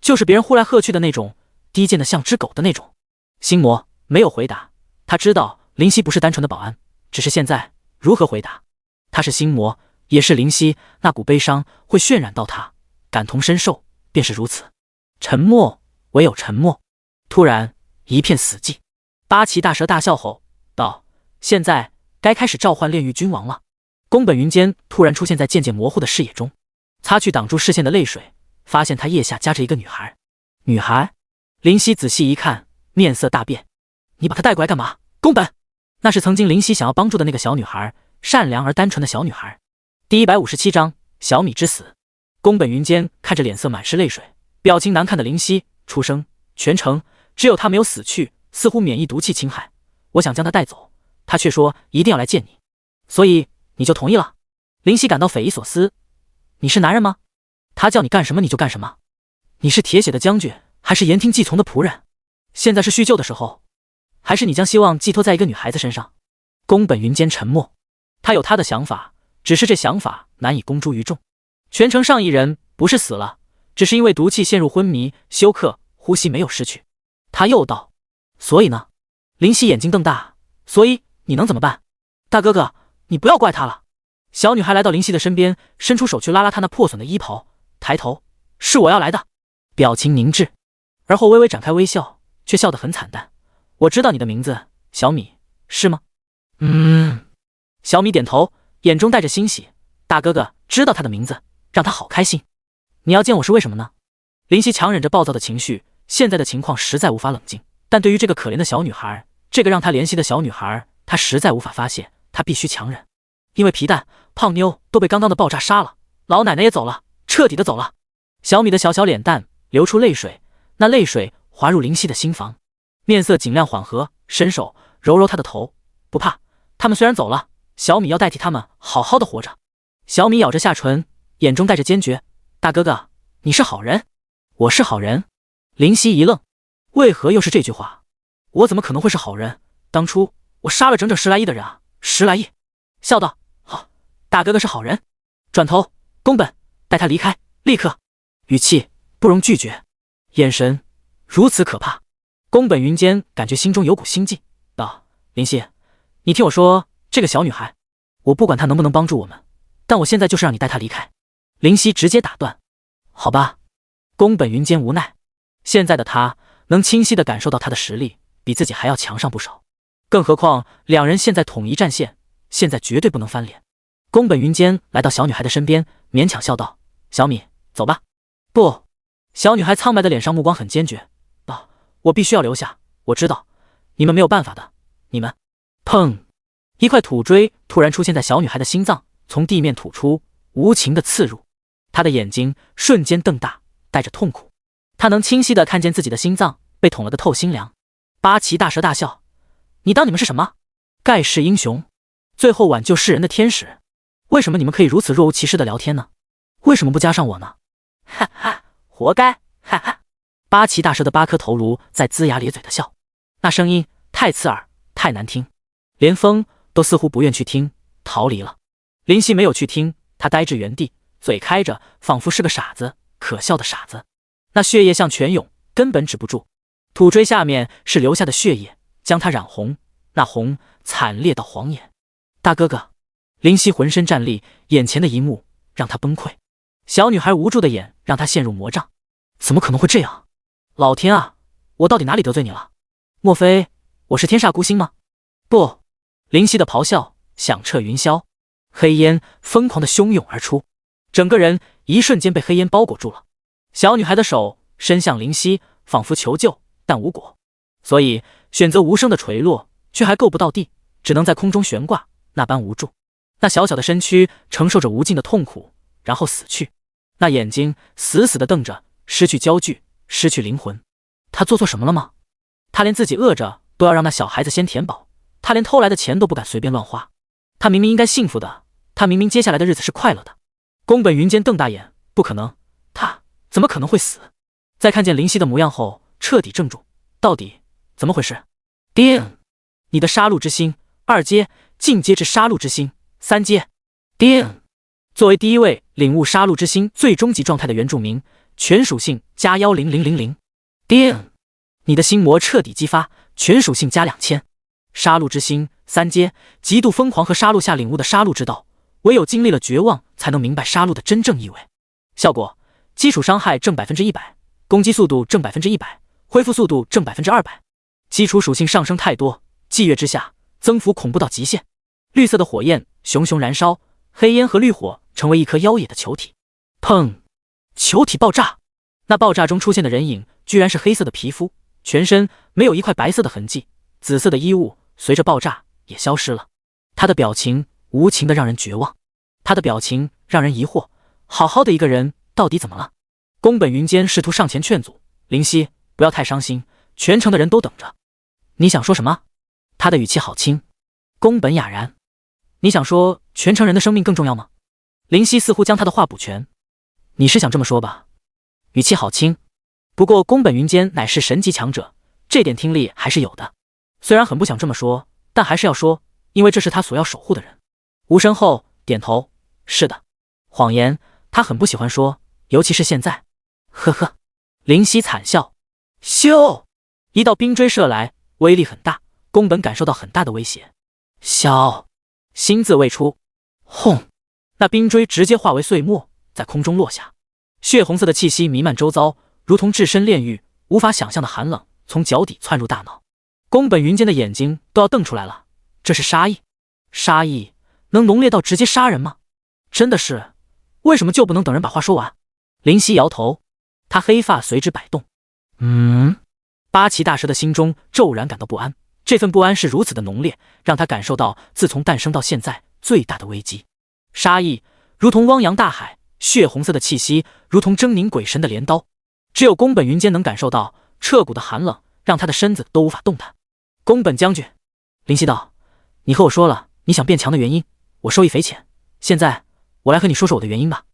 A: 就是别人呼来喝去的那种，低贱的像只狗的那种。心魔没有回答，他知道林夕不是单纯的保安，只是现在如何回答？他是心魔，也是林夕，那股悲伤会渲染到他，感同身受，便是如此。沉默，唯有沉默。突然一片死寂。八岐大蛇大笑吼道：“现在该开始召唤炼狱君王了。”宫本云间突然出现在渐渐模糊的视野中，擦去挡住视线的泪水，发现他腋下夹着一个女孩。女孩？林夕仔细一看，面色大变。你把她带过来干嘛？宫本！那是曾经林夕想要帮助的那个小女孩，善良而单纯的小女孩。第157章小米之死。宫本云间看着脸色满是泪水，表情难看的林夕，出声：全城只有他没有死去，似乎免疫毒气侵害。我想将他带走，他却说一定要来见你，所以你就同意了？林夕感到匪夷所思。你是男人吗？他叫你干什么你就干什么？你是铁血的将军，还是言听计从的仆人？现在是叙旧的时候，还是你将希望寄托在一个女孩子身上？宫本云间沉默，他有他的想法，只是这想法难以公诸于众。全城上亿人不是死了，只是因为毒气陷入昏迷休克，呼吸没有失去。他又道：所以呢？林夕眼睛瞪大，所以你能怎么办？大哥哥，你不要怪他了。小女孩来到林夕的身边，伸出手去拉拉他那破损的衣袍，抬头：是我要来的。表情凝滞，而后微微展开微笑，却笑得很惨淡。我知道你的名字，小米，是吗？小米点头，眼中带着欣喜。大哥哥知道他的名字，让他好开心。你要见我是为什么呢？林夕强忍着暴躁的情绪，现在的情况实在无法冷静，但对于这个可怜的小女孩，这个让他怜惜的小女孩，他实在无法发泄，他必须强忍。因为皮蛋、胖妞都被刚刚的爆炸杀了，老奶奶也走了，彻底的走了。小米的小小脸蛋流出泪水，那泪水滑入林夕的心房，面色尽量缓和，伸手揉揉他的头。不怕，他们虽然走了，小米要代替他们好好的活着。小米咬着下唇，眼中带着坚决。大哥哥，你是好人。我是好人。林夕一愣，为何又是这句话？我怎么可能会是好人？当初我杀了整整10来亿的人啊，10来亿。笑道：好，大哥哥是好人。转头，宫本，带他离开，立刻。语气不容拒绝，眼神如此可怕。宫本云间感觉心中有股心悸，道：林夕，你听我说，这个小女孩，我不管她能不能帮助我们，但我现在就是让你带她离开。林夕直接打断。好吧。宫本云间无奈，现在的他能清晰地感受到他的实力比自己还要强上不少，更何况两人现在统一战线，现在绝对不能翻脸。宫本云间来到小女孩的身边，勉强笑道：小米，走吧。不。小女孩苍白的脸上目光很坚决，道：我必须要留下，我知道你们没有办法的，你们。砰！一块土锥突然出现在小女孩的心脏，从地面吐出，无情的刺入。她的眼睛瞬间瞪大，带着痛苦。她能清晰地看见自己的心脏被捅了个透心凉。八岐大蛇大笑：你当你们是什么？盖世英雄，最后挽救世人的天使？为什么你们可以如此若无其事地聊天呢？为什么不加上我呢？哈哈，活该！哈哈。八岐大蛇的8颗头颅在龇牙咧嘴的笑，那声音太刺耳，太难听，连风都似乎不愿去听，逃离了。林夕没有去听，他呆滞原地，嘴开着，仿佛是个傻子，可笑的傻子。那血液像泉涌，根本止不住。土锥下面是流下的血液，将它染红，那红惨烈到晃眼。大哥哥！林夕浑身战栗，眼前的一幕让他崩溃。小女孩无助的眼让他陷入魔障。怎么可能会这样？老天啊，我到底哪里得罪你了？莫非我是天煞孤星吗？不！林夕的咆哮响彻云霄，黑烟疯狂的汹涌而出，整个人一瞬间被黑烟包裹住了。小女孩的手伸向林夕，仿佛求救，但无果，所以选择无声的垂落，却还够不到地，只能在空中悬挂，那般无助。那小小的身躯承受着无尽的痛苦，然后死去。那眼睛死死地瞪着，失去焦距，失去灵魂。他做错什么了吗？他连自己饿着都要让那小孩子先填饱，他连偷来的钱都不敢随便乱花。他明明应该幸福的，他明明接下来的日子是快乐的。宫本云间瞪大眼，不可能，他怎么可能会死？在看见林夕的模样后，彻底怔住，到底怎么回事？叮！你的杀戮之心，2阶进阶至杀戮之心，3阶。叮！作为第一位领悟杀戮之心最终极状态的原住民，全属性加10000。叮！你的心魔彻底激发，全属性加2000。杀戮之心3阶，极度疯狂和杀戮下领悟的杀戮之道，唯有经历了绝望，才能明白杀戮的真正意味。效果：基础伤害正100%，攻击速度正100%，恢复速度正200%。基础属性上升太多，祭月之下，增幅恐怖到极限。绿色的火焰熊熊燃烧，黑烟和绿火成为一颗妖冶的球体。砰！球体爆炸！那爆炸中出现的人影居然是黑色的皮肤，全身没有一块白色的痕迹，紫色的衣物随着爆炸也消失了。他的表情无情的让人绝望，他的表情让人疑惑，好好的一个人到底怎么了？宫本云间试图上前劝阻，灵犀，不要太伤心，全城的人都等着。你想说什么？他的语气好轻。宫本雅然，你想说全城人的生命更重要吗？灵犀似乎将他的话补全，你是想这么说吧？语气好轻。不过宫本云间乃是神级强者，这点听力还是有的。虽然很不想这么说，但还是要说，因为这是他所要守护的人。无声后点头，是的。谎言他很不喜欢说，尤其是现在。呵呵，灵犀惨笑。咻！一道冰锥射来，威力很大，宫本感受到很大的威胁。小心字未出，轰！那冰锥直接化为碎末，在空中落下。血红色的气息弥漫周遭，如同置身炼狱，无法想象的寒冷从脚底窜入大脑。宫本云间的眼睛都要瞪出来了，这是杀意？杀意能浓烈到直接杀人吗？真的是，为什么就不能等人把话说完？灵犀摇头，他黑发随之摆动。八岐大蛇的心中骤然感到不安，这份不安是如此的浓烈，让他感受到自从诞生到现在最大的危机。杀意如同汪洋大海，血红色的气息如同狰狞鬼神的镰刀，只有宫本云间能感受到彻骨的寒冷，让他的身子都无法动弹。宫本将军，灵犀道，你和我说了你想变强的原因，我受益匪浅，现在我来和你说说我的原因吧。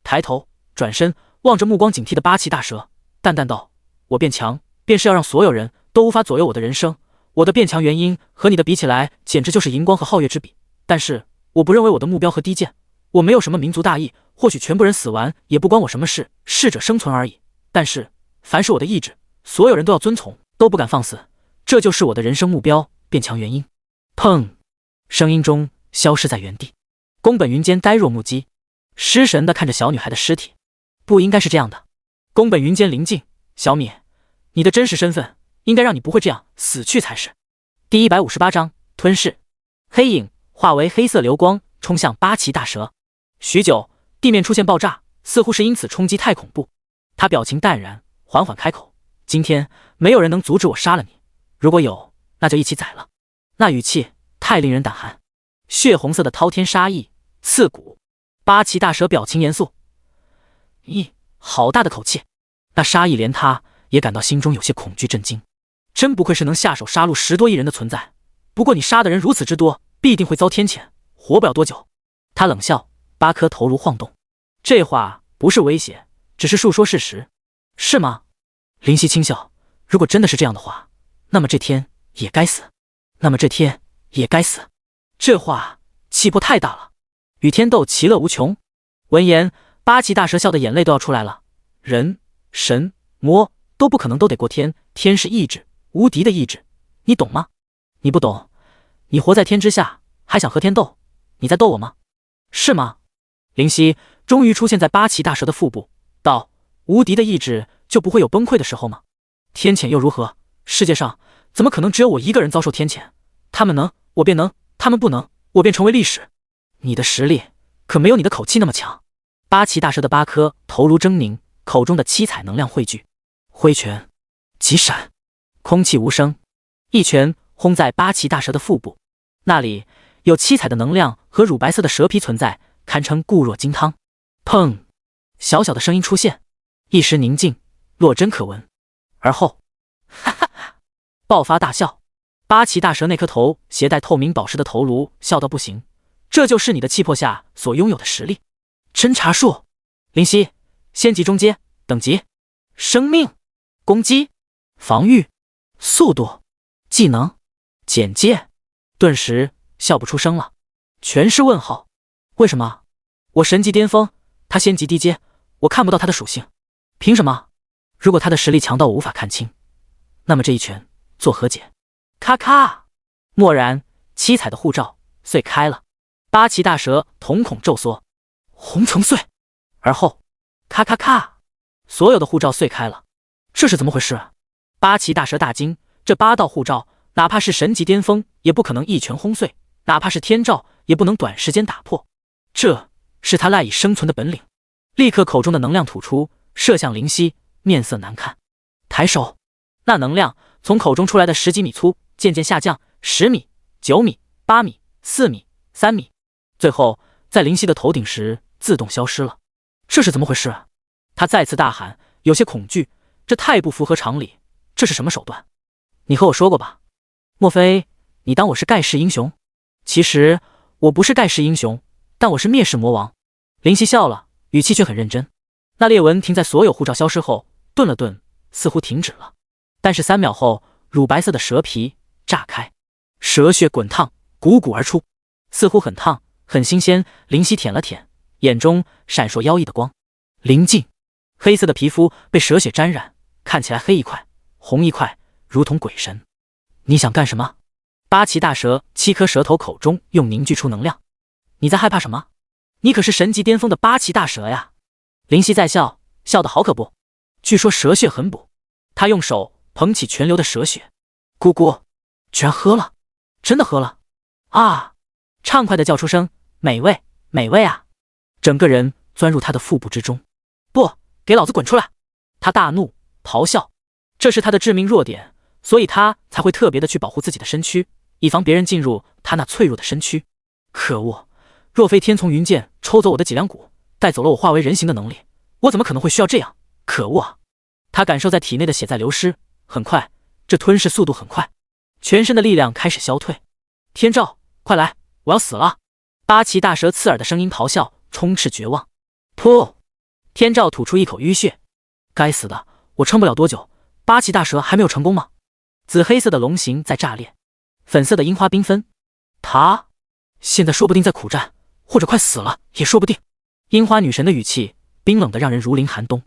A: 抬头转身望着目光警惕的八岐大蛇，淡淡道，我变强便是要让所有人都无法左右我的人生，我的变强原因和你的比起来简直就是荧光和皓月之比，但是我不认为我的目标和低贱，我没有什么民族大义，或许全部人死完也不关我什么事，适者生存而已，但是凡是我的意志，所有人都要遵从，都不敢放肆，这就是我的人生目标，变强原因。砰！声音中消失在原地。宫本云间呆若木鸡，失神地看着小女孩的尸体。不应该是这样的。宫本云间临近，小米，你的真实身份应该让你不会这样死去才是。第158章吞噬。黑影化为黑色流光，冲向八岐大蛇。许久，地面出现爆炸，似乎是因此冲击太恐怖。他表情淡然，缓缓开口，今天没有人能阻止我杀了你，如果有，那就一起宰了。那语气太令人胆寒，血红色的滔天杀意刺骨。八岐大蛇表情严肃，咦，好大的口气。那杀意连他也感到心中有些恐惧震惊，真不愧是能下手杀戮10多亿人的存在，不过你杀的人如此之多，必定会遭天谴，活不了多久。他冷笑，八颗头颅晃动，这话不是威胁，只是述说事实。是吗？灵犀轻笑，如果真的是这样的话，那么这天也该死，那么这天也该死。这话气魄太大了，与天斗其乐无穷。闻言，八岐大蛇笑的眼泪都要出来了。人、神、魔都不可能都得过天，天是意志，无敌的意志，你懂吗？你不懂，你活在天之下，还想和天斗？你在斗我吗？是吗？灵犀终于出现在八岐大蛇的腹部，道：无敌的意志就不会有崩溃的时候吗？天谴又如何？世界上怎么可能只有我一个人遭受天谴？他们能，我便能；他们不能，我便成为历史。你的实力可没有你的口气那么强。八岐大蛇的八颗头颅狰狞，口中的七彩能量汇聚，挥拳急闪，空气无声，一拳轰在八岐大蛇的腹部，那里有七彩的能量和乳白色的蛇皮存在，堪称固若金汤。砰！小小的声音出现，一时宁静，落针可闻。而后，哈哈哈，爆发大笑。八岐大蛇那颗头携带透明宝石的头颅笑到不行，这就是你的气魄下所拥有的实力。侦查术，灵犀，先级中阶，等级，生命，攻击，防御，速度，技能，简介。顿时笑不出声了，全是问号。为什么？我神级巅峰，他仙级低阶，我看不到他的属性，凭什么？如果他的实力强到我无法看清，那么这一拳作何解？咔咔！蓦然，七彩的护罩碎开了，八岐大蛇瞳孔骤缩，红成碎。而后，咔咔咔，所有的护罩碎开了。这是怎么回事？八岐大蛇大惊，这8道护罩，哪怕是神级巅峰，也不可能一拳轰碎，哪怕是天罩，也不能短时间打破。这是他赖以生存的本领。立刻口中的能量吐出，射向灵犀，面色难看。抬手，那能量从口中出来的10几米粗，渐渐下降，10米、9米、8米、4米、3米，最后在灵犀的头顶时自动消失了。这是怎么回事？他再次大喊，有些恐惧，这太不符合常理，这是什么手段？你和我说过吧？莫非你当我是盖世英雄？其实我不是盖世英雄，但我是灭世魔王。灵犀笑了，语气却很认真。那裂纹停在所有护罩消失后，顿了顿，似乎停止了。但是3秒后，乳白色的蛇皮炸开，蛇血滚烫，汩汩而出，似乎很烫，很新鲜。灵犀舔了舔，眼中闪烁妖异的光。灵镜，黑色的皮肤被蛇血沾染，看起来黑一块，红一块，如同鬼神。你想干什么？八岐大蛇7颗舌头口中又凝聚出能量。你在害怕什么？你可是神级巅峰的八岐大蛇呀！灵犀在笑，笑得好可怖。据说蛇血很补，他用手捧起全流的蛇血，咕咕，居然喝了，真的喝了啊！畅快的叫出声，美味，美味啊！整个人钻入他的腹部之中。不，给老子滚出来！他大怒，咆哮。这是他的致命弱点，所以他才会特别的去保护自己的身躯，以防别人进入他那脆弱的身躯。可恶！若非天从云剑抽走我的脊梁骨，带走了我化为人形的能力，我怎么可能会需要这样？可恶啊！他感受在体内的血在流失，很快，这吞噬速度很快，全身的力量开始消退。天照，快来，我要死了！八岐大蛇刺耳的声音咆哮，充斥绝望。噗！天照吐出一口淤血。该死的，我撑不了多久。八岐大蛇还没有成功吗？紫黑色的龙形在炸裂，粉色的樱花缤纷。他现在说不定在苦战，或者快死了也说不定。樱花女神的语气冰冷的让人如临寒冬。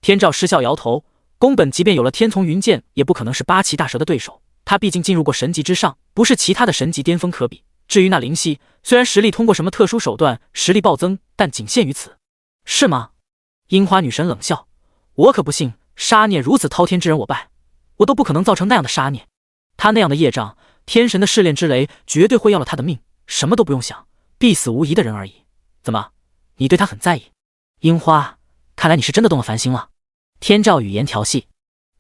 A: 天照失笑摇头，宫本即便有了天从云剑，也不可能是八岐大蛇的对手。他毕竟进入过神级之上，不是其他的神级巅峰可比。至于那灵犀，虽然实力通过什么特殊手段实力暴增，但仅限于此。是吗？樱花女神冷笑，我可不信杀孽如此滔天之人我败，我都不可能造成那样的杀孽。他那样的业障，天神的试炼之雷绝对会要了他的命，什么都不用想，必死无疑的人而已。怎么，你对他很在意？樱花，看来你是真的动了凡心了。天照语言调戏。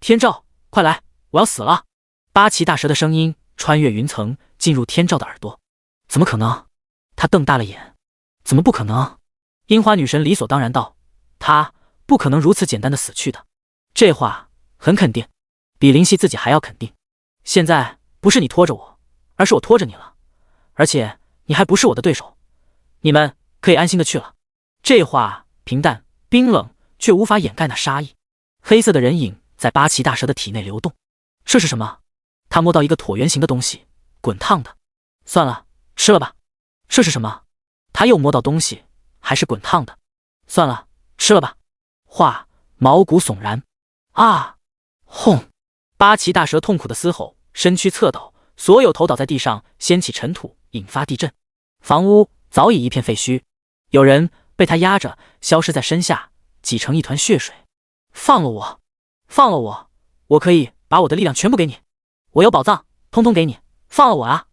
A: 天照，快来，我要死了！八岐大蛇的声音穿越云层，进入天照的耳朵。怎么可能？他瞪大了眼。怎么不可能？樱花女神理所当然道，他不可能如此简单的死去的。这话很肯定，比灵犀自己还要肯定。现在不是你拖着我，而是我拖着你了，而且你还不是我的对手，你们可以安心的去了。这话平淡冰冷，却无法掩盖那杀意。黑色的人影在八岐大蛇的体内流动。这是什么？他摸到一个椭圆形的东西，滚烫的。算了，吃了吧。这是什么？他又摸到东西，还是滚烫的。算了，吃了吧。话毛骨悚然。啊！轰！八岐大蛇痛苦的嘶吼，身躯侧倒，所有头倒在地上，掀起尘土，引发地震。房屋早已一片废墟，有人被他压着，消失在身下，挤成一团血水。放了我！放了我！我可以把我的力量全部给你，我有宝藏，通通给你，放了我啊！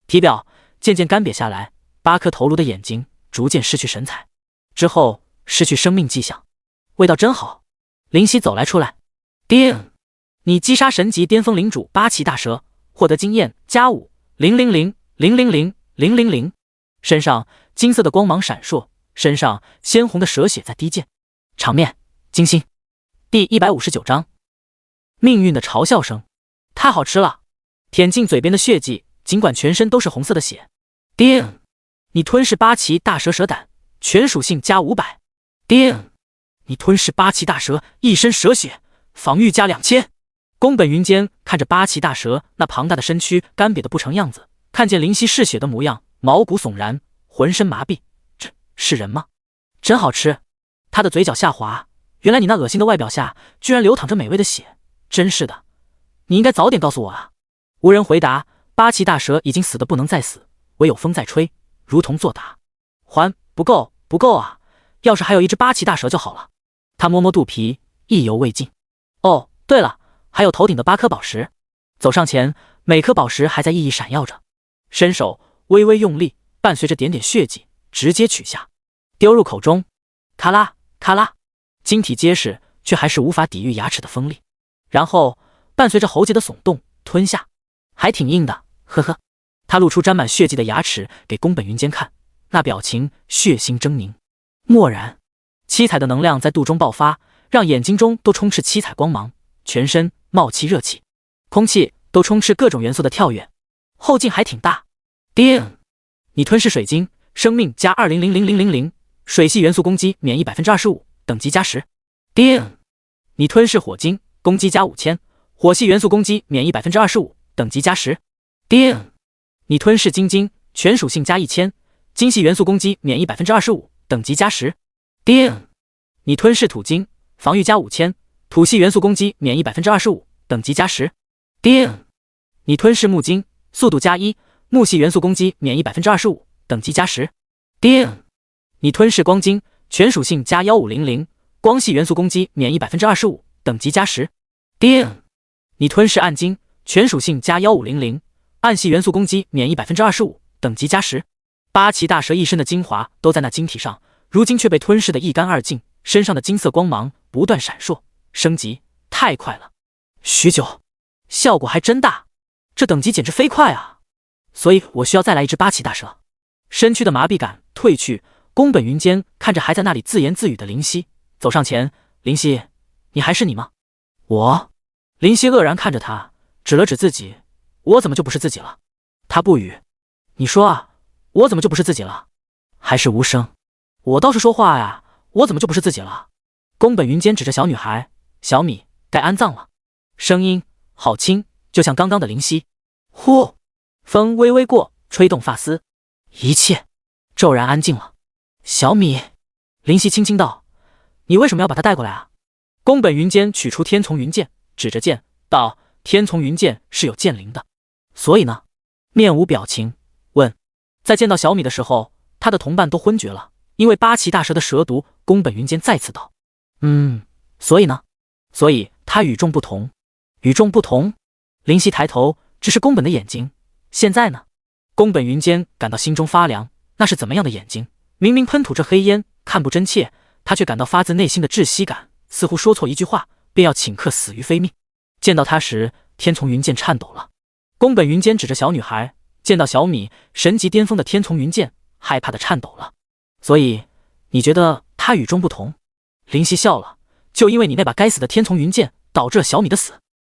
A: 体表渐渐干瘪下来，8颗头颅的眼睛逐渐失去神采，之后失去生命迹象。味道真好。灵犀走来出来。叮！你击杀神级巅峰领主八岐大蛇，获得经验+500000000000，身上金色的光芒闪烁，身上鲜红的蛇血在滴溅，场面惊心。第159章，命运的嘲笑声。太好吃了！舔进嘴边的血迹，尽管全身都是红色的血。叮！你吞噬八岐大蛇蛇胆，全属性+500。叮！你吞噬八岐大蛇一身蛇血，防御+2000。宫本云间看着八岐大蛇那庞大的身躯干瘪的不成样子，看见灵犀嗜血的模样，毛骨悚然，浑身麻痹。这是人吗？真好吃！他的嘴角下滑，原来你那恶心的外表下居然流淌着美味的血，真是的，你应该早点告诉我啊！无人回答，八岐大蛇已经死得不能再死，唯有风在吹，如同作答。还不够，不够啊！要是还有一只八岐大蛇就好了。他摸摸肚皮，意犹未尽。哦，对了，还有头顶的8颗宝石。走上前，每颗宝石还在熠熠闪耀着。伸手微微用力，伴随着点点血迹，直接取下，丢入口中。咔啦咔啦，晶体结实，却还是无法抵御牙齿的锋利，然后伴随着喉结的耸动，吞下，还挺硬的，呵呵。他露出沾满血迹的牙齿给宫本云间看，那表情血腥狰狞。蓦然，七彩的能量在肚中爆发，让眼睛中都充斥七彩光芒，全身冒气热气，空气都充斥各种元素的跳跃，后劲还挺大。叮！你吞噬水晶，生命加20000000，水系元素攻击免疫25%，等级加10。叮！你吞噬火晶，攻击加5000，火系元素攻击免疫25%，等级加10。叮！你吞噬金晶，全属性加1000，金系元素攻击免疫25%，等级加10。叮！你吞噬土晶，防御加5000，土系元素攻击免疫25%，等级加10。叮！你吞噬木晶，速度加1，木系元素攻击免疫25%，等级加10。叮！你吞噬光晶，全属性加1500，光系元素攻击免疫25%，等级加10。叮！你吞噬暗晶，全属性加1500，暗系元素攻击免疫25%，等级加10。八岐大蛇一身的精华都在那晶体上，如今却被吞噬得一干二净，身上的金色光芒不断闪烁，升级太快了，许久，效果还真大，这等级简直飞快啊！所以我需要再来一只八岐大蛇。身躯的麻痹感褪去，宫本云间看着还在那里自言自语的林夕，走上前：“林夕，你还是你吗？”我。林夕愕然看着他，指了指自己：“我怎么就不是自己了？”他不语。你说啊，我怎么就不是自己了？还是无声。我倒是说话呀，我怎么就不是自己了？宫本云间指着小女孩：“小米，该安葬了。”声音好轻，就像刚刚的林夕。呼，风微微过，吹动发丝，一切骤然安静了。小米，林夕轻轻道：“你为什么要把她带过来啊？”宫本云间取出天丛云剑，指着剑道：“天丛云剑是有剑灵的，所以呢？”面无表情问：“在见到小米的时候，他的同伴都昏厥了，因为八岐大蛇的蛇毒。”宫本云间再次道：“所以呢？所以他与众不同。”与众不同。林夕抬头直视宫本的眼睛。现在呢？宫本云间感到心中发凉，那是怎么样的眼睛？明明喷吐着黑烟，看不真切，他却感到发自内心的窒息感，似乎说错一句话，便要顷刻死于非命。见到他时，天丛云剑颤抖了。宫本云间指着小女孩，见到小米，神级巅峰的天丛云剑害怕的颤抖了。所以你觉得他与众不同？林夕笑了，就因为你那把该死的天丛云剑导致了小米的死。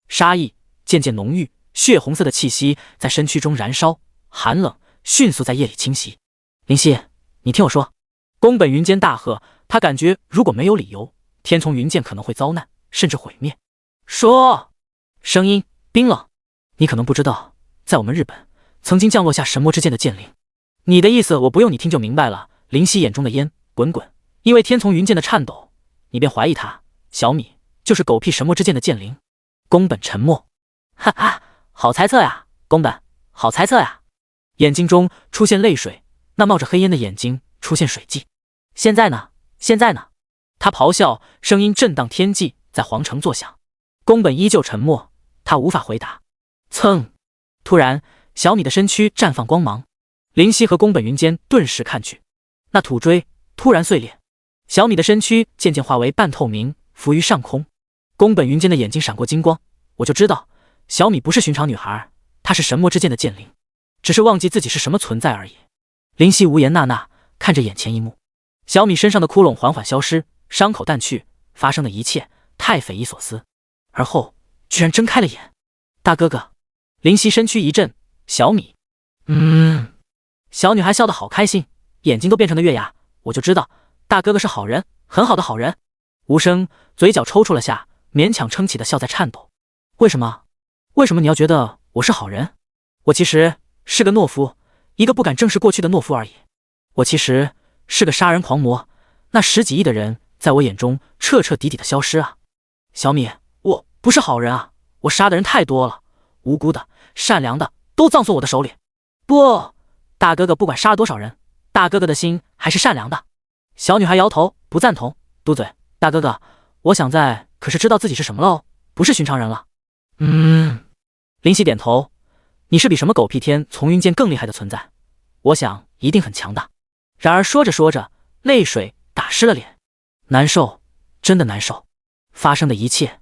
A: 杀意渐渐浓郁，血红色的气息在身躯中燃烧，寒冷迅速在夜里侵袭。林夕，你听我说。宫本云间大喝，他感觉如果没有理由，天丛云剑可能会遭难，甚至毁灭。说，声音冰冷。你可能不知道，在我们日本曾经降落下神魔之剑的剑灵。你的意思我不用你听就明白了。林夕眼中的烟滚滚，因为天丛云剑的颤抖，你便怀疑他小米就是狗屁神魔之剑的剑灵。宫本沉默。哈哈，好猜测呀，宫本，好猜测呀。眼睛中出现泪水，那冒着黑烟的眼睛出现水迹。现在呢？现在呢？他咆哮，声音震荡天际，在皇城作响。宫本依旧沉默，他无法回答。噌！突然，小米的身躯绽放光芒。林夕和宫本云间顿时看去，那土锥突然碎裂，小米的身躯渐渐化为半透明，浮于上空。宫本云间的眼睛闪过金光，我就知道小米不是寻常女孩，她是神魔之剑的剑灵，只是忘记自己是什么存在而已。林夕无言娜娜看着眼前一幕，小米身上的窟窿缓缓消失，伤口淡去，发生的一切太匪夷所思。而后居然睁开了眼。大哥哥。林夕身躯一震，小米。小女孩笑得好开心，眼睛都变成了月牙。我就知道大哥哥是好人，很好的好人。无声嘴角抽搐了下，勉强撑起的笑在颤抖。为什么？为什么你要觉得我是好人？我其实是个懦夫，一个不敢正视过去的懦夫而已。我其实是个杀人狂魔，那10几亿的人在我眼中彻彻底底的消失啊。小米，我不是好人啊，我杀的人太多了，无辜的、善良的都葬送我的手里。不，大哥哥不管杀了多少人，大哥哥的心还是善良的。小女孩摇头不赞同，嘟嘴。大哥哥，我想在可是知道自己是什么了哦，不是寻常人了。林夕点头，你是比什么狗屁天丛云剑更厉害的存在，我想一定很强大。然而说着说着，泪水打湿了脸，难受，真的难受。发生的一切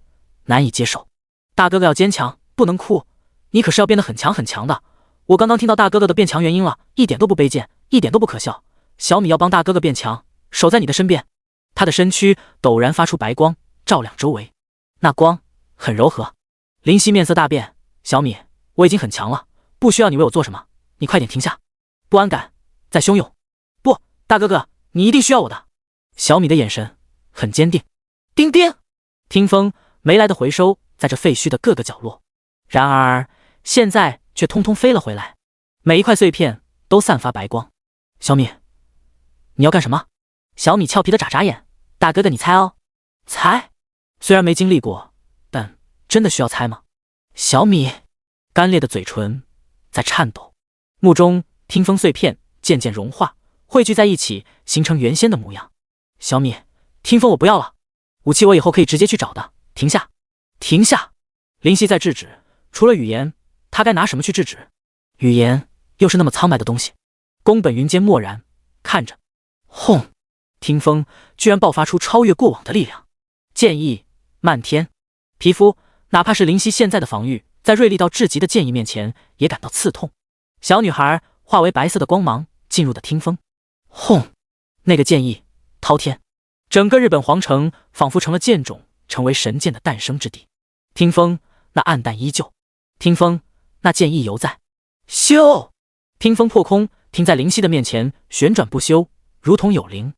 A: 难以接受。大哥哥要坚强，不能哭，你可是要变得很强很强的。我刚刚听到大哥哥的变强原因了，一点都不卑贱，一点都不可笑。小米要帮大哥哥变强，守在你的身边。他的身躯陡然发出白光，照亮周围，那光很柔和。林夕面色大变，小米，我已经很强了，不需要你为我做什么，你快点停下。不安感，再汹涌。不，大哥哥，你一定需要我的。小米的眼神很坚定。叮叮，听风没来的回收在这废墟的各个角落，然而现在却通通飞了回来，每一块碎片都散发白光。小米，你要干什么？小米俏皮的眨眨眼。大哥哥，你猜哦。猜？虽然没经历过，但真的需要猜吗？小米干裂的嘴唇在颤抖，目中听风碎片渐渐融化，汇聚在一起，形成原先的模样。小米，听风我不要了，武器我以后可以直接去找的。停下，停下！林夕在制止，除了语言，他该拿什么去制止？语言又是那么苍白的东西。宫本云间默然看着，轰！听风居然爆发出超越过往的力量，剑意漫天，皮肤哪怕是林夕现在的防御，在锐利到至极的剑意面前也感到刺痛。小女孩化为白色的光芒进入的听风，轰！那个剑意滔天，整个日本皇城仿佛成了剑冢，成为神剑的诞生之地。听风那暗淡依旧，听风那剑意犹在。咻！听风破空停在林夕的面前，旋转不休，如同有灵。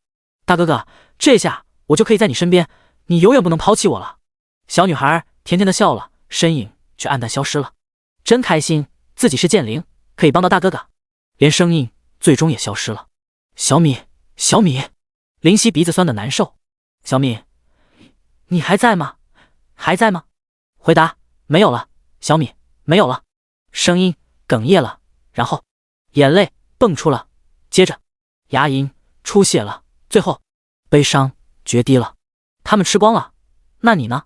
A: 大哥哥，这下我就可以在你身边，你永远不能抛弃我了。小女孩甜甜的笑了，身影却暗淡消失了。真开心，自己是剑灵，可以帮到大哥哥，连声音最终也消失了。小米，小米，林夕鼻子酸的难受。小米，你还在吗？还在吗？回答，没有了。小米，没有了。声音哽咽了，然后眼泪蹦出了，接着牙龈出血了，最后悲伤决堤了。他们吃光了，那你呢？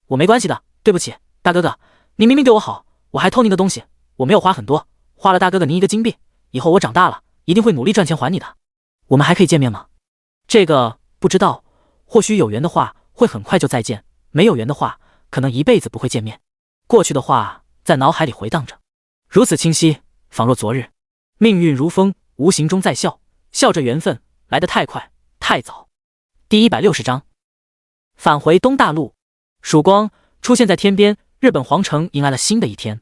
A: 我没关系的，对不起，大哥哥，你明明对我好，我还偷您的东西，我没有花很多，花了大哥哥您一个金币，以后我长大了一定会努力赚钱还你的。我们还可以见面吗？这个不知道，或许有缘的话会很快就再见，没有缘的话可能一辈子不会见面。过去的话在脑海里回荡着，如此清晰，仿若昨日。命运如风，无形中在笑，笑着缘分来得太快太早。第160章，返回东大陆。曙光出现在天边，日本皇城迎来了新的一天。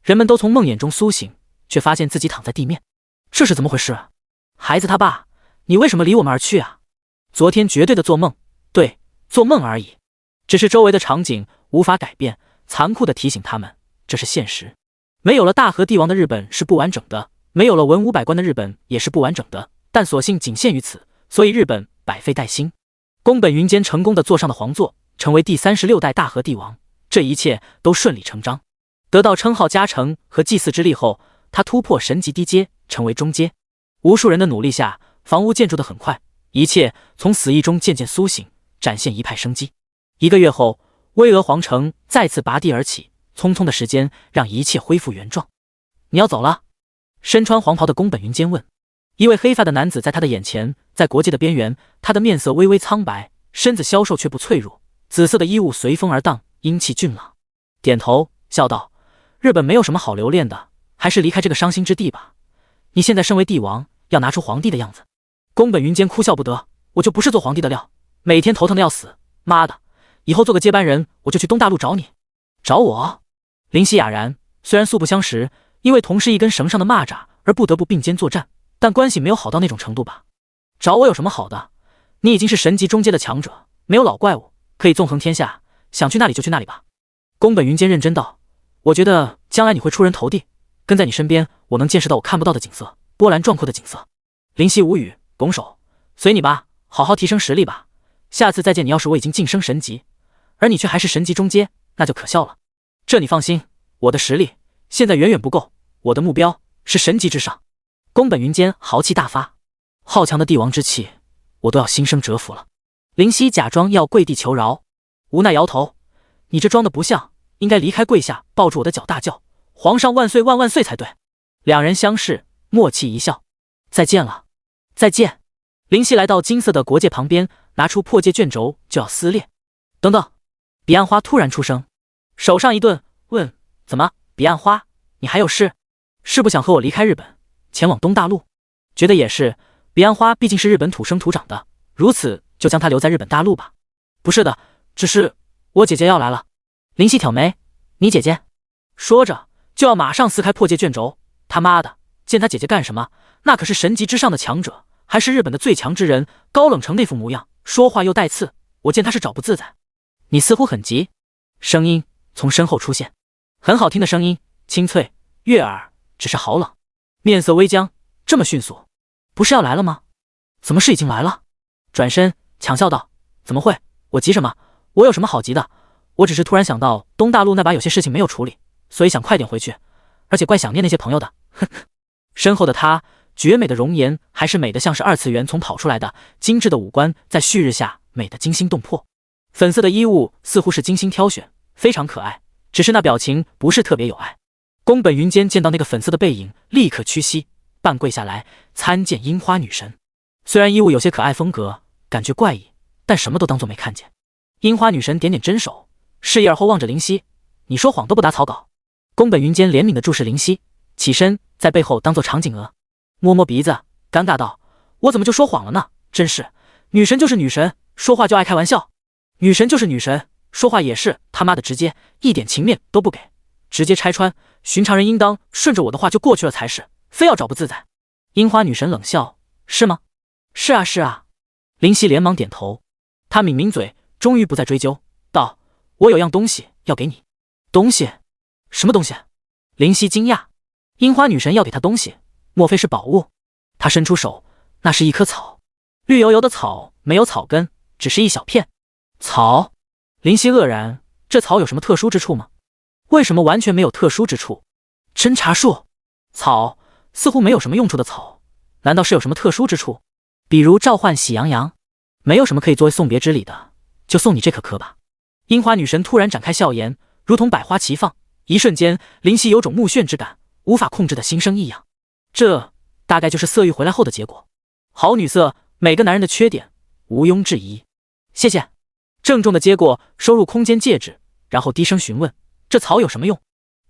A: 人们都从梦魇中苏醒，却发现自己躺在地面。这是怎么回事？孩子他爸，你为什么离我们而去啊？昨天绝对的做梦，对，做梦而已。只是周围的场景无法改变，残酷地提醒他们，这是现实。没有了大和帝王的日本是不完整的，没有了文武百官的日本也是不完整的，但所幸仅限于此，所以日本百废待兴。宫本云间成功地坐上了皇座，成为第36代大和帝王，这一切都顺理成章。得到称号加成和祭祀之力后，他突破神级低阶，成为中阶。无数人的努力下，房屋建筑得很快，一切从死意中渐渐苏醒，展现一派生机。1个月后，巍峨皇城再次拔地而起，匆匆的时间让一切恢复原状。你要走了？身穿黄袍的宫本云间问。一位黑发的男子在他的眼前，在国界的边缘，他的面色微微苍白，身子消瘦却不脆弱，紫色的衣物随风而荡，英气俊朗。点头笑道，日本没有什么好留恋的，还是离开这个伤心之地吧。你现在身为帝王，要拿出皇帝的样子。宫本云间哭笑不得，我就不是做皇帝的料，每天头疼的要死，妈的，以后做个接班人，我就去东大陆找你。找我？林夕哑然，虽然素不相识，因为同是一根绳上的蚂蚱而不得不并肩作战，但关系没有好到那种程度吧。找我有什么好的？你已经是神级中阶的强者，没有老怪物，可以纵横天下，想去哪里就去那里吧。宫本云间认真道，我觉得将来你会出人头地，跟在你身边，我能见识到我看不到的景色，波澜壮阔的景色。林夕无语，拱手，随你吧，好好提升实力吧。下次再见你，要是我已经晋升神级，而你却还是神级中阶，那就可笑了。这你放心，我的实力现在远远不够，我的目标是神级之上。宫本云间豪气大发，好强的帝王之气，我都要心生折服了。林夕假装要跪地求饶，无奈摇头，你这装的不像，应该离开跪下，抱住我的脚大叫，皇上万岁万万岁才对。两人相视，默契一笑，再见了，再见。林夕来到金色的国界旁边，拿出破戒卷轴就要撕裂。等等，彼岸花突然出声，手上一顿，问：怎么，彼岸花，你还有事？是不想和我离开日本，前往东大陆？觉得也是，彼岸花毕竟是日本土生土长的，如此就将她留在日本大陆吧。不是的，只是我姐姐要来了。林夕挑眉，你姐姐？说着就要马上撕开破戒卷轴。他妈的，见他姐姐干什么？那可是神级之上的强者，还是日本的最强之人，高冷成那副模样，说话又带刺，我见他是找不自在。你似乎很急。声音从身后出现，很好听的声音，清脆悦耳，只是好冷。面色微僵，这么迅速，不是要来了吗？怎么是已经来了？转身强笑道：怎么会，我急什么？我有什么好急的？我只是突然想到东大陆那把有些事情没有处理，所以想快点回去，而且怪想念那些朋友的。呵呵。身后的他，绝美的容颜还是美得像是二次元从跑出来的，精致的五官在旭日下美得惊心动魄。粉色的衣物似乎是精心挑选，非常可爱，只是那表情不是特别有爱。宫本云间见到那个粉色的背影，立刻屈膝，半跪下来参见樱花女神。虽然衣物有些可爱风格，感觉怪异，但什么都当作没看见。樱花女神点点真手，示意而后望着林夕：你说谎都不打草稿。宫本云间怜悯地注视林夕，起身在背后当作长颈鹅，摸摸鼻子，尴尬道：我怎么就说谎了呢？真是，女神就是女神，说话就爱开玩笑。女神就是女神，说话也是他妈的直接，一点情面都不给，直接拆穿。寻常人应当顺着我的话就过去了才是，非要找不自在。樱花女神冷笑：是吗？是啊是啊。林夕连忙点头，他抿抿嘴，终于不再追究，道：我有样东西要给你。东西？什么东西？林夕惊讶，樱花女神要给他东西，莫非是宝物？他伸出手，那是一棵草，绿油油的草，没有草根，只是一小片草。林夕愕然，这草有什么特殊之处吗？为什么完全没有特殊之处？侦查树？草似乎没有什么用处的草，难道是有什么特殊之处？比如召唤喜羊羊？没有什么可以作为送别之礼的，就送你这棵吧。樱花女神突然展开笑颜，如同百花齐放，一瞬间林夕有种目眩之感，无法控制的心生异样。这大概就是色欲回来后的结果。好女色，每个男人的缺点，毋庸置疑。谢谢。郑重的接过收入空间戒指，然后低声询问：这草有什么用？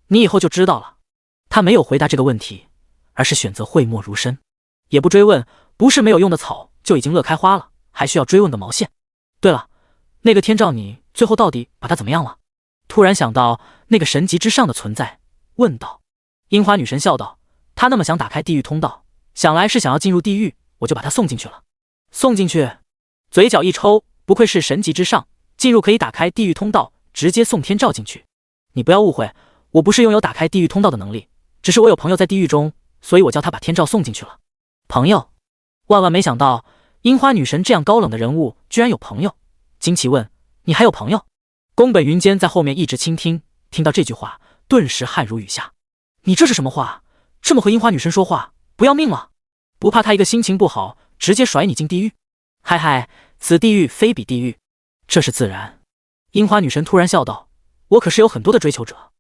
A: 你以后就知道了。他没有回答这个问题，而是选择讳莫如深，也不追问。不是没有用的草就已经乐开花了，还需要追问个毛线？对了，那个天照你最后到底把他怎么样了？突然想到那个神级之上的存在，问道。樱花女神笑道：他那么想打开地狱通道，想来是想要进入地狱，我就把他送进去了。送进去？嘴角一抽，不愧是神级之上，进入可以打开地狱通道，直接送天照进去。你不要误会，我不是拥有打开地狱通道的能力，只是我有朋友在地狱中，所以我叫他把天照送进去了。朋友？万万没想到樱花女神这样高冷的人物居然有朋友，惊奇问：你还有朋友？宫本云间在后面一直倾听，听到这句话顿时汗如雨下。你这是什么话？这么和樱花女神说话，不要命了？不怕她一个心情不好直接甩你进地狱？嗨嗨，此地狱非彼地狱，这是自然。樱花女神突然笑道：我可是有很多的追求者。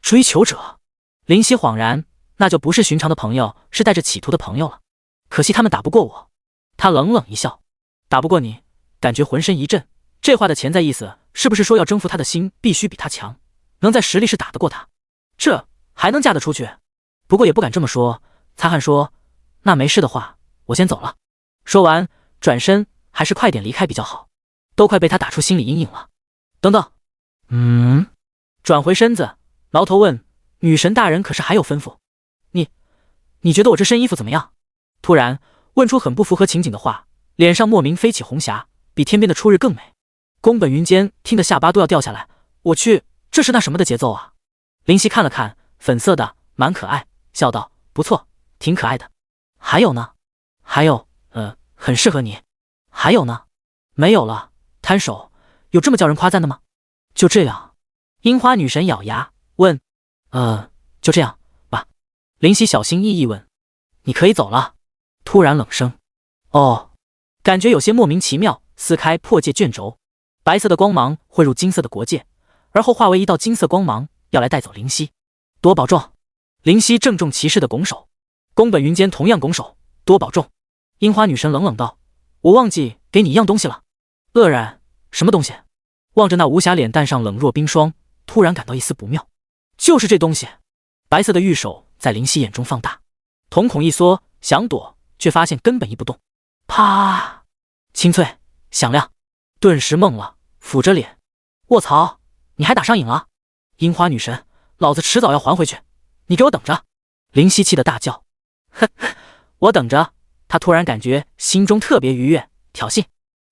A: 追求者？林夕恍然，那就不是寻常的朋友，是带着企图的朋友了。可惜他们打不过我。他冷冷一笑：打不过你？感觉浑身一震，这话的潜在意思是不是说要征服他的心必须比他强，能在实力是打得过他，这还能嫁得出去？不过也不敢这么说，擦汗说：那没事的话，我先走了。说完转身，还是快点离开比较好，都快被他打出心理阴影了。等等。转回身子，挠头问：女神大人可是还有吩咐？你觉得我这身衣服怎么样？突然问出很不符合情景的话，脸上莫名飞起红霞，比天边的初日更美。宫本云间听得下巴都要掉下来，我去，这是那什么的节奏啊？林夕看了看，粉色的，蛮可爱，笑道：不错，挺可爱的。还有呢？还有，很适合你。还有呢？没有了。摊手，有这么叫人夸赞的吗？就这样。樱花女神咬牙问：就这样吧。林夕小心翼翼问：你可以走了？突然冷声：哦，感觉有些莫名其妙。撕开破戒卷轴，白色的光芒汇入金色的国界，而后化为一道金色光芒，要来带走林夕。多保重。林夕郑重其事的拱手，宫本云间同样拱手，多保重。樱花女神冷冷道：我忘记给你一样东西了。愕然，什么东西？望着那无暇脸蛋上冷若冰霜，突然感到一丝不妙。就是这东西！白色的玉手在林夕眼中放大，瞳孔一缩，想躲，却发现根本移不动。啪！清脆响亮，顿时懵了，抚着脸：卧槽，你还打上瘾了？樱花女神，老子迟早要还回去，你给我等着！林夕气得大叫：哼，我等着！他突然感觉心中特别愉悦，挑衅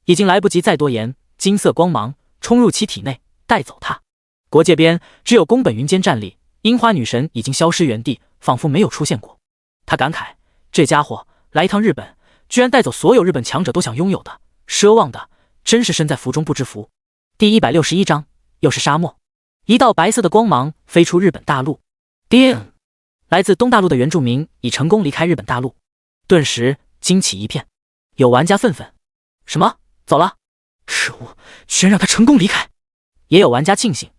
A: 已经来不及再多言，金色光芒冲入其体内，带走他。国界边只有宫本云间站立，樱花女神已经消失原地，仿佛没有出现过。他感慨，这家伙来一趟日本，居然带走所有日本强者都想拥有的、奢望的，真是身在福中不知福。第161章，又是沙漠。一道白色的光芒飞出日本大陆，叮！来自东大陆的原住民已成功离开日本大陆，顿时惊起一片。有玩家愤愤：什么？走了？可恶，居然让他成功离开！也有玩家庆幸，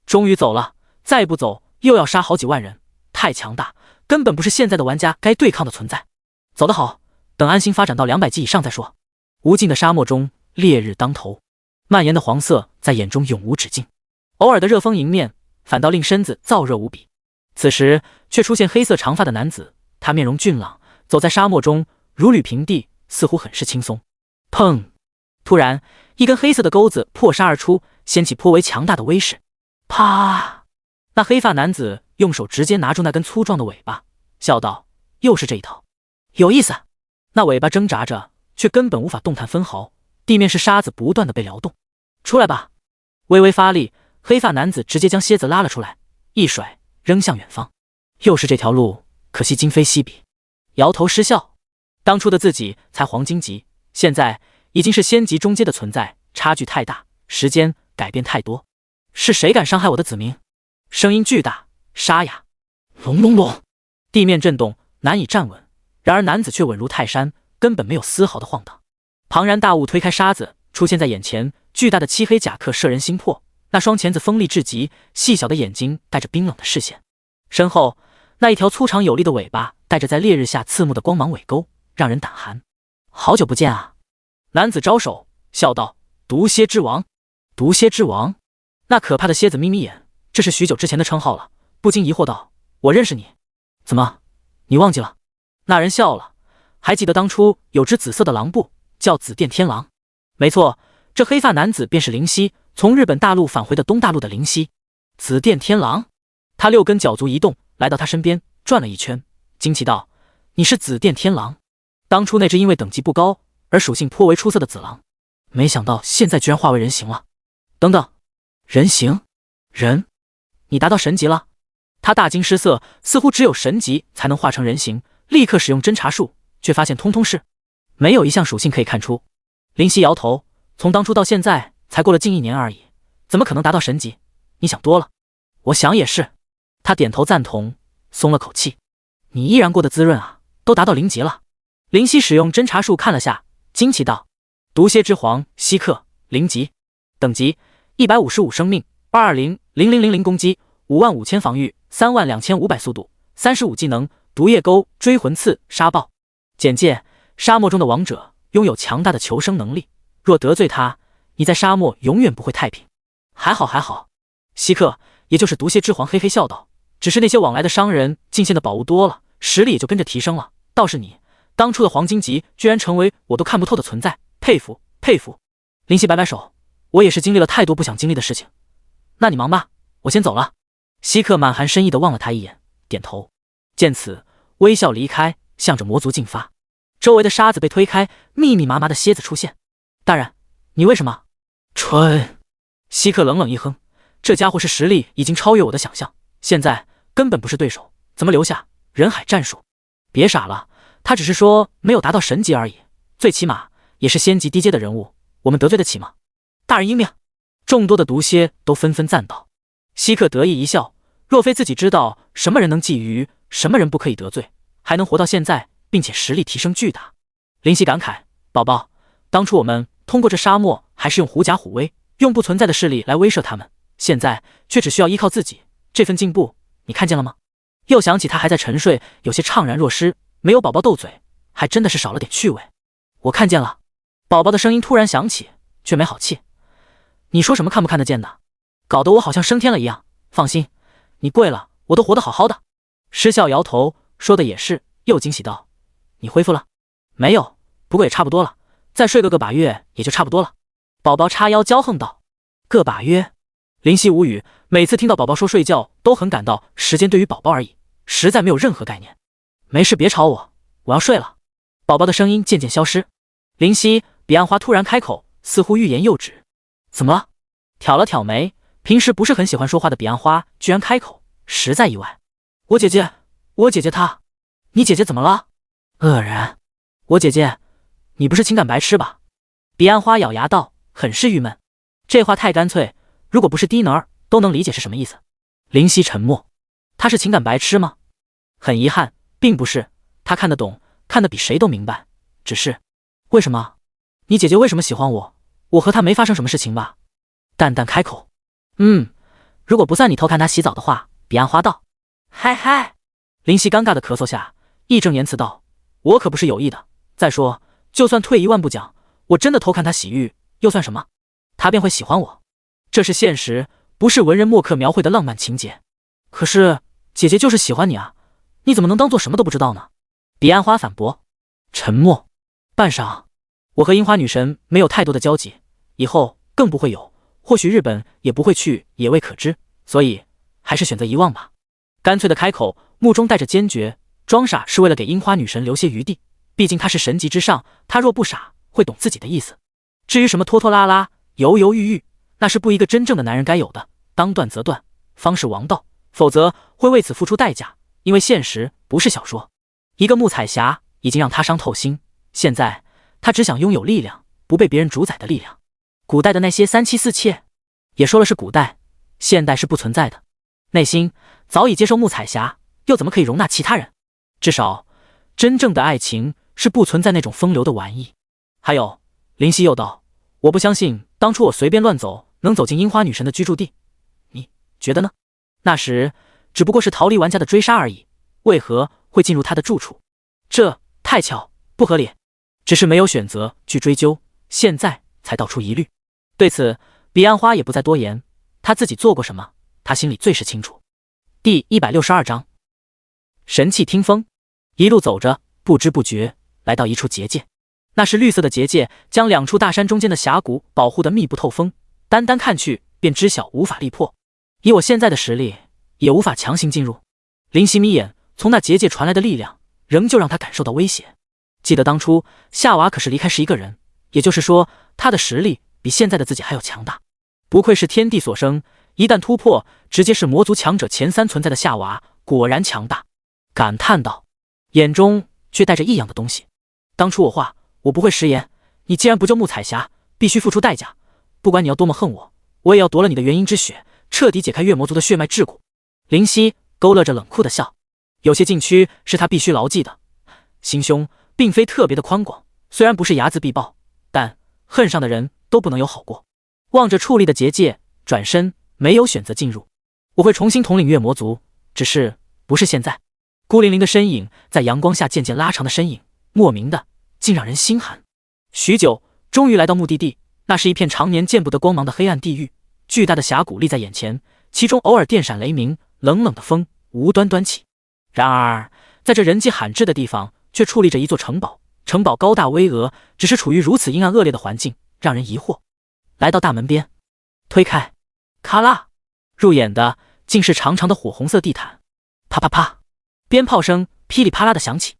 A: 终于走了，再不走又要杀好几万人，太强大，根本不是现在的玩家该对抗的存在。走得好，等安心发展到200级以上再说。无尽的沙漠中，烈日当头，蔓延的黄色在眼中永无止境，偶尔的热风迎面，反倒令身子燥热无比。此时却出现黑色长发的男子，他面容俊朗，走在沙漠中如履平地，似乎很是轻松。砰！突然一根黑色的钩子破沙而出，掀起颇为强大的威势。啪！那黑发男子用手直接拿住那根粗壮的尾巴，笑道：又是这一套，有意思。那尾巴挣扎着，却根本无法动弹分毫，地面是沙子不断的被撩动。出来吧！微微发力，黑发男子直接将蝎子拉了出来，一甩扔向远方。又是这条路，可惜今非昔比。摇头失笑，当初的自己才黄金级，现在已经是仙级中阶的存在，差距太大，时间改变太多。是谁敢伤害我的子民？声音巨大沙哑，隆隆隆，地面震动，难以站稳。然而男子却稳如泰山，根本没有丝毫的晃荡。庞然大物推开沙子，出现在眼前，巨大的漆黑甲壳摄人心魄，那双钳子锋利至极，细小的眼睛带着冰冷的视线。身后那一条粗长有力的尾巴，带着在烈日下刺目的光芒尾钩，让人胆寒。好久不见啊！男子招手笑道：毒蝎之王。毒蝎之王？那可怕的蝎子眯眯眼，这是许久之前的称号了，不禁疑惑道：我认识你？怎么，你忘记了？那人笑了，还记得当初有只紫色的狼部，叫紫电天狼。没错，这黑发男子便是灵犀，从日本大陆返回的东大陆的灵犀。紫电天狼。他6根脚足一动，来到他身边转了一圈，惊奇道：你是紫电天狼？当初那只因为等级不高而属性颇为出色的紫狼，没想到现在居然化为人形了。等等，人形？人？你达到神级了？他大惊失色，似乎只有神级才能化成人形，立刻使用侦查术，却发现通通是没有一项属性可以看出。林夕摇头，从当初到现在才过了近1年而已，怎么可能达到神级？你想多了。我想也是。他点头赞同，松了口气。你依然过得滋润啊，都达到0级了。林夕使用侦查术看了下，惊奇道：毒蝎之皇稀克0级，等级155生命，2200000攻击，55000防御，32500速度，35技能毒液钩追魂刺沙暴。简介：沙漠中的王者拥有强大的求生能力，若得罪他，你在沙漠永远不会太平。还好还好。稀克也就是毒蝎之皇嘿嘿笑道，只是那些往来的商人进献的宝物多了，实力也就跟着提升了，倒是你当初的黄金级居然成为我都看不透的存在，佩服佩服。林夕摆摆手，我也是经历了太多不想经历的事情，那你忙吧，我先走了。稀克满含深意地望了他一眼，点头。见此，微笑离开，向着魔族进发。周围的沙子被推开，密密麻麻的蝎子出现。大人，你为什么？蠢！稀克冷冷一哼，这家伙是实力已经超越我的想象，现在根本不是对手，怎么留下？人海战术？别傻了，他只是说没有达到神级而已，最起码也是仙级低阶的人物，我们得罪得起吗？大人英明！众多的毒蝎都纷纷赞道。稀克得意一笑，若非自己知道什么人能觊觎，什么人不可以得罪，还能活到现在，并且实力提升巨大。林夕感慨：宝宝，当初我们通过这沙漠还是用狐假虎威，用不存在的势力来威慑他们，现在却只需要依靠自己，这份进步你看见了吗？又想起他还在沉睡，有些怅然若失，没有宝宝斗嘴，还真的是少了点趣味。我看见了。宝宝的声音突然响起，却没好气。你说什么看不看得见的？搞得我好像升天了一样。放心，你跪了，我都活得好好的。失笑摇头，说的也是，又惊喜道：你恢复了？没有，不过也差不多了，再睡个把月也就差不多了。宝宝叉腰骄横道：个把月？林夕无语，每次听到宝宝说睡觉，都很感到时间对于宝宝而已，实在没有任何概念。没事，别吵我，我要睡了。宝宝的声音渐渐消失。林夕，彼岸花突然开口，似乎欲言又止。怎么了？挑了挑眉，平时不是很喜欢说话的彼岸花居然开口，实在意外。我姐姐她，你姐姐怎么了？愕然。我姐姐，你不是情感白痴吧？彼岸花咬牙道，很是郁闷。这话太干脆，如果不是低能儿，都能理解是什么意思。林夕沉默。她是情感白痴吗？很遗憾，并不是。她看得懂，看得比谁都明白。只是，为什么？你姐姐为什么喜欢我？我和她没发生什么事情吧？淡淡开口。如果不算你偷看她洗澡的话。彼岸花道。嗨嗨。林夕尴尬的咳嗽下，义正言辞道：我可不是有意的。再说，就算退一万步讲，我真的偷看她洗浴，又算什么？她便会喜欢我。这是现实，不是文人墨客描绘的浪漫情节。可是姐姐就是喜欢你啊，你怎么能当做什么都不知道呢？彼岸花反驳。沉默半晌。我和樱花女神没有太多的交集，以后更不会有，或许日本也不会去，也未可知，所以还是选择遗忘吧。干脆的开口，目中带着坚决，装傻是为了给樱花女神留些余地，毕竟她是神级之上，她若不傻，会懂自己的意思。至于什么拖拖拉拉、犹犹豫豫，那是不一个真正的男人该有的，当断则断，方是王道，否则会为此付出代价，因为现实不是小说。一个木彩霞已经让他伤透心，现在他只想拥有力量，不被别人主宰的力量。古代的那些三妻四妾，也说了是古代，现代是不存在的。内心早已接受木彩霞，又怎么可以容纳其他人？至少真正的爱情是不存在那种风流的玩意。还有，林夕又道，我不相信当初我随便乱走能走进樱花女神的居住地，你觉得呢？那时只不过是逃离玩家的追杀而已，为何会进入他的住处？这太巧，不合理。只是没有选择去追究，现在才道出疑虑。对此，彼岸花也不再多言，他自己做过什么，他心里最是清楚。第162章，神气听风。一路走着，不知不觉来到一处结界，那是绿色的结界，将两处大山中间的峡谷保护得密不透风，单单看去便知晓无法力破。以我现在的实力，也无法强行进入。林夕眯眼，从那结界传来的力量，仍旧让他感受到威胁。记得当初夏娃可是离开11个人，也就是说，他的实力比现在的自己还要强大。不愧是天地所生，一旦突破，直接是魔族强者前3存在的夏娃，果然强大。感叹道，眼中却带着异样的东西。当初我话，我不会食言，你既然不救木彩霞，必须付出代价。不管你要多么恨我，我也要夺了你的元婴之血，彻底解开月魔族的血脉桎梏。林夕勾勒着冷酷的笑，有些禁区是他必须牢记的。心胸并非特别的宽广，虽然不是睚眦必报，但恨上的人都不能有好过。望着矗立的结界，转身没有选择进入。我会重新统领月魔族，只是不是现在。孤零零的身影在阳光下渐渐拉长的身影，莫名的竟让人心寒。许久，终于来到目的地，那是一片常年见不得光芒的黑暗地狱。巨大的峡谷立在眼前，其中偶尔电闪雷鸣，冷冷的风无端端起。然而在这人迹罕至的地方，却矗立着一座城堡，城堡高大巍峨，只是处于如此阴暗恶劣的环境，让人疑惑。来到大门边，推开，咔啦，入眼的竟是长长的火红色地毯。啪啪啪，鞭炮声噼里啪啦的响起，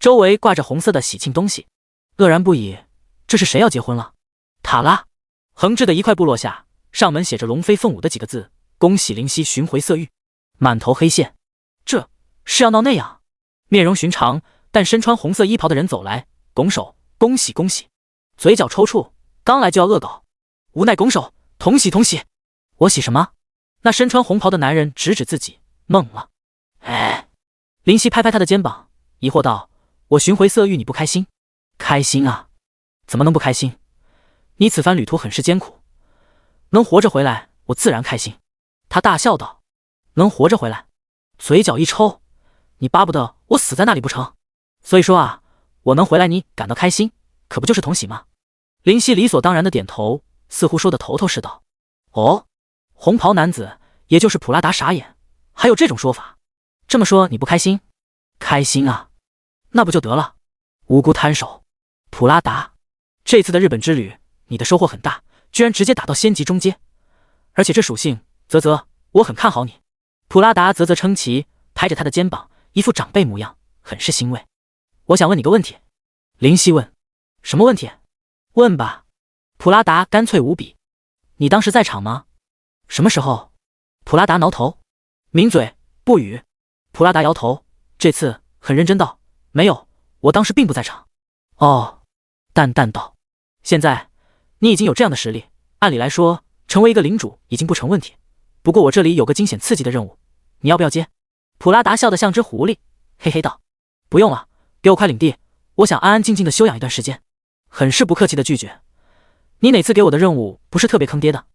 A: 周围挂着红色的喜庆东西，愕然不已。这是谁要结婚了？塔拉横置的一块布落下，上门写着龙飞凤舞的几个字，恭喜林夕寻回色欲，满头黑线。这是要闹内啊？面容寻常但身穿红色衣袍的人走来，拱手恭喜恭喜，嘴角抽搐，刚来就要恶搞，无奈拱手同喜同喜。我喜什么？那身穿红袍的男人指指自己，懵了。哎，林夕拍拍他的肩膀，疑惑道，我寻回色欲你不开心？开心啊，怎么能不开心？你此番旅途很是艰苦，能活着回来我自然开心。他大笑道，能活着回来？嘴角一抽，你巴不得我死在那里不成？所以说啊，我能回来你感到开心，可不就是同喜吗？林夕理所当然的点头，似乎说的头头是道。哦，红袍男子，也就是普拉达傻眼，还有这种说法？这么说你不开心？开心啊，那不就得了？无辜摊手。普拉达，这次的日本之旅，你的收获很大，居然直接打到仙级中阶，而且这属性，啧，我很看好你。普拉达啧称奇，拍着他的肩膀，一副长辈模样，很是欣慰。我想问你个问题。林夕问。什么问题？问吧。普拉达干脆无比。你当时在场吗？什么时候？普拉达挠头，抿嘴不语。普拉达摇头，这次很认真道：没有，我当时并不在场。哦，淡淡道：现在你已经有这样的实力，按理来说成为一个领主已经不成问题。不过我这里有个惊险刺激的任务，你要不要接？普拉达笑得像只狐狸，嘿嘿道：不用了，给我块领地，我想安安静静的休养一段时间。很是不客气的拒绝。你哪次给我的任务不是特别坑爹的？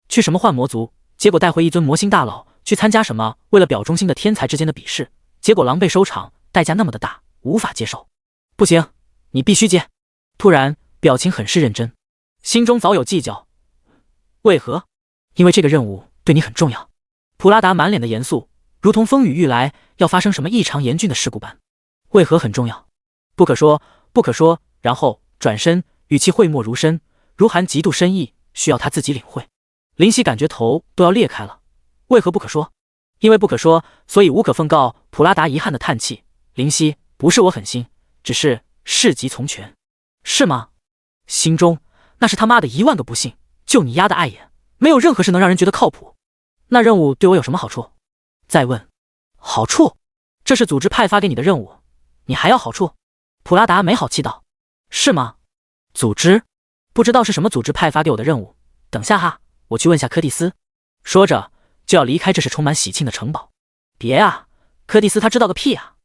A: 去什么幻魔族，结果带回一尊魔星大佬去参加什么为了表忠心的天才之间的比试，结果狼狈收场，代价那么的大，无法接受。不行，你必须接。突然表情很是认真，心中早有计较。为何？因为这个任务对你很重要。普拉达满脸的严肃，如同风雨欲来，要发生什么异常严峻的事故般。为何很重要？不可说，不可说。然后转身，语气讳莫如深，如含极度深意，需要他自己领会。林夕感觉头都要裂开了。为何不可说？因为不可说，所以无可奉告。普拉达遗憾的叹气。林夕，不是我狠心，只是事急从权。是吗？心中那是他妈的10000个不信，就你丫的碍眼，没有任何事能让人觉得靠谱。那任务对我有什么好处？再问。好处？这是组织派发给你的任务，你还要好处？普拉达没好气道。是吗？组织？不知道是什么组织派发给我的任务，等下哈，我去问下柯蒂斯。说着就要离开这是充满喜庆的城堡。别啊，柯蒂斯他知道个屁啊！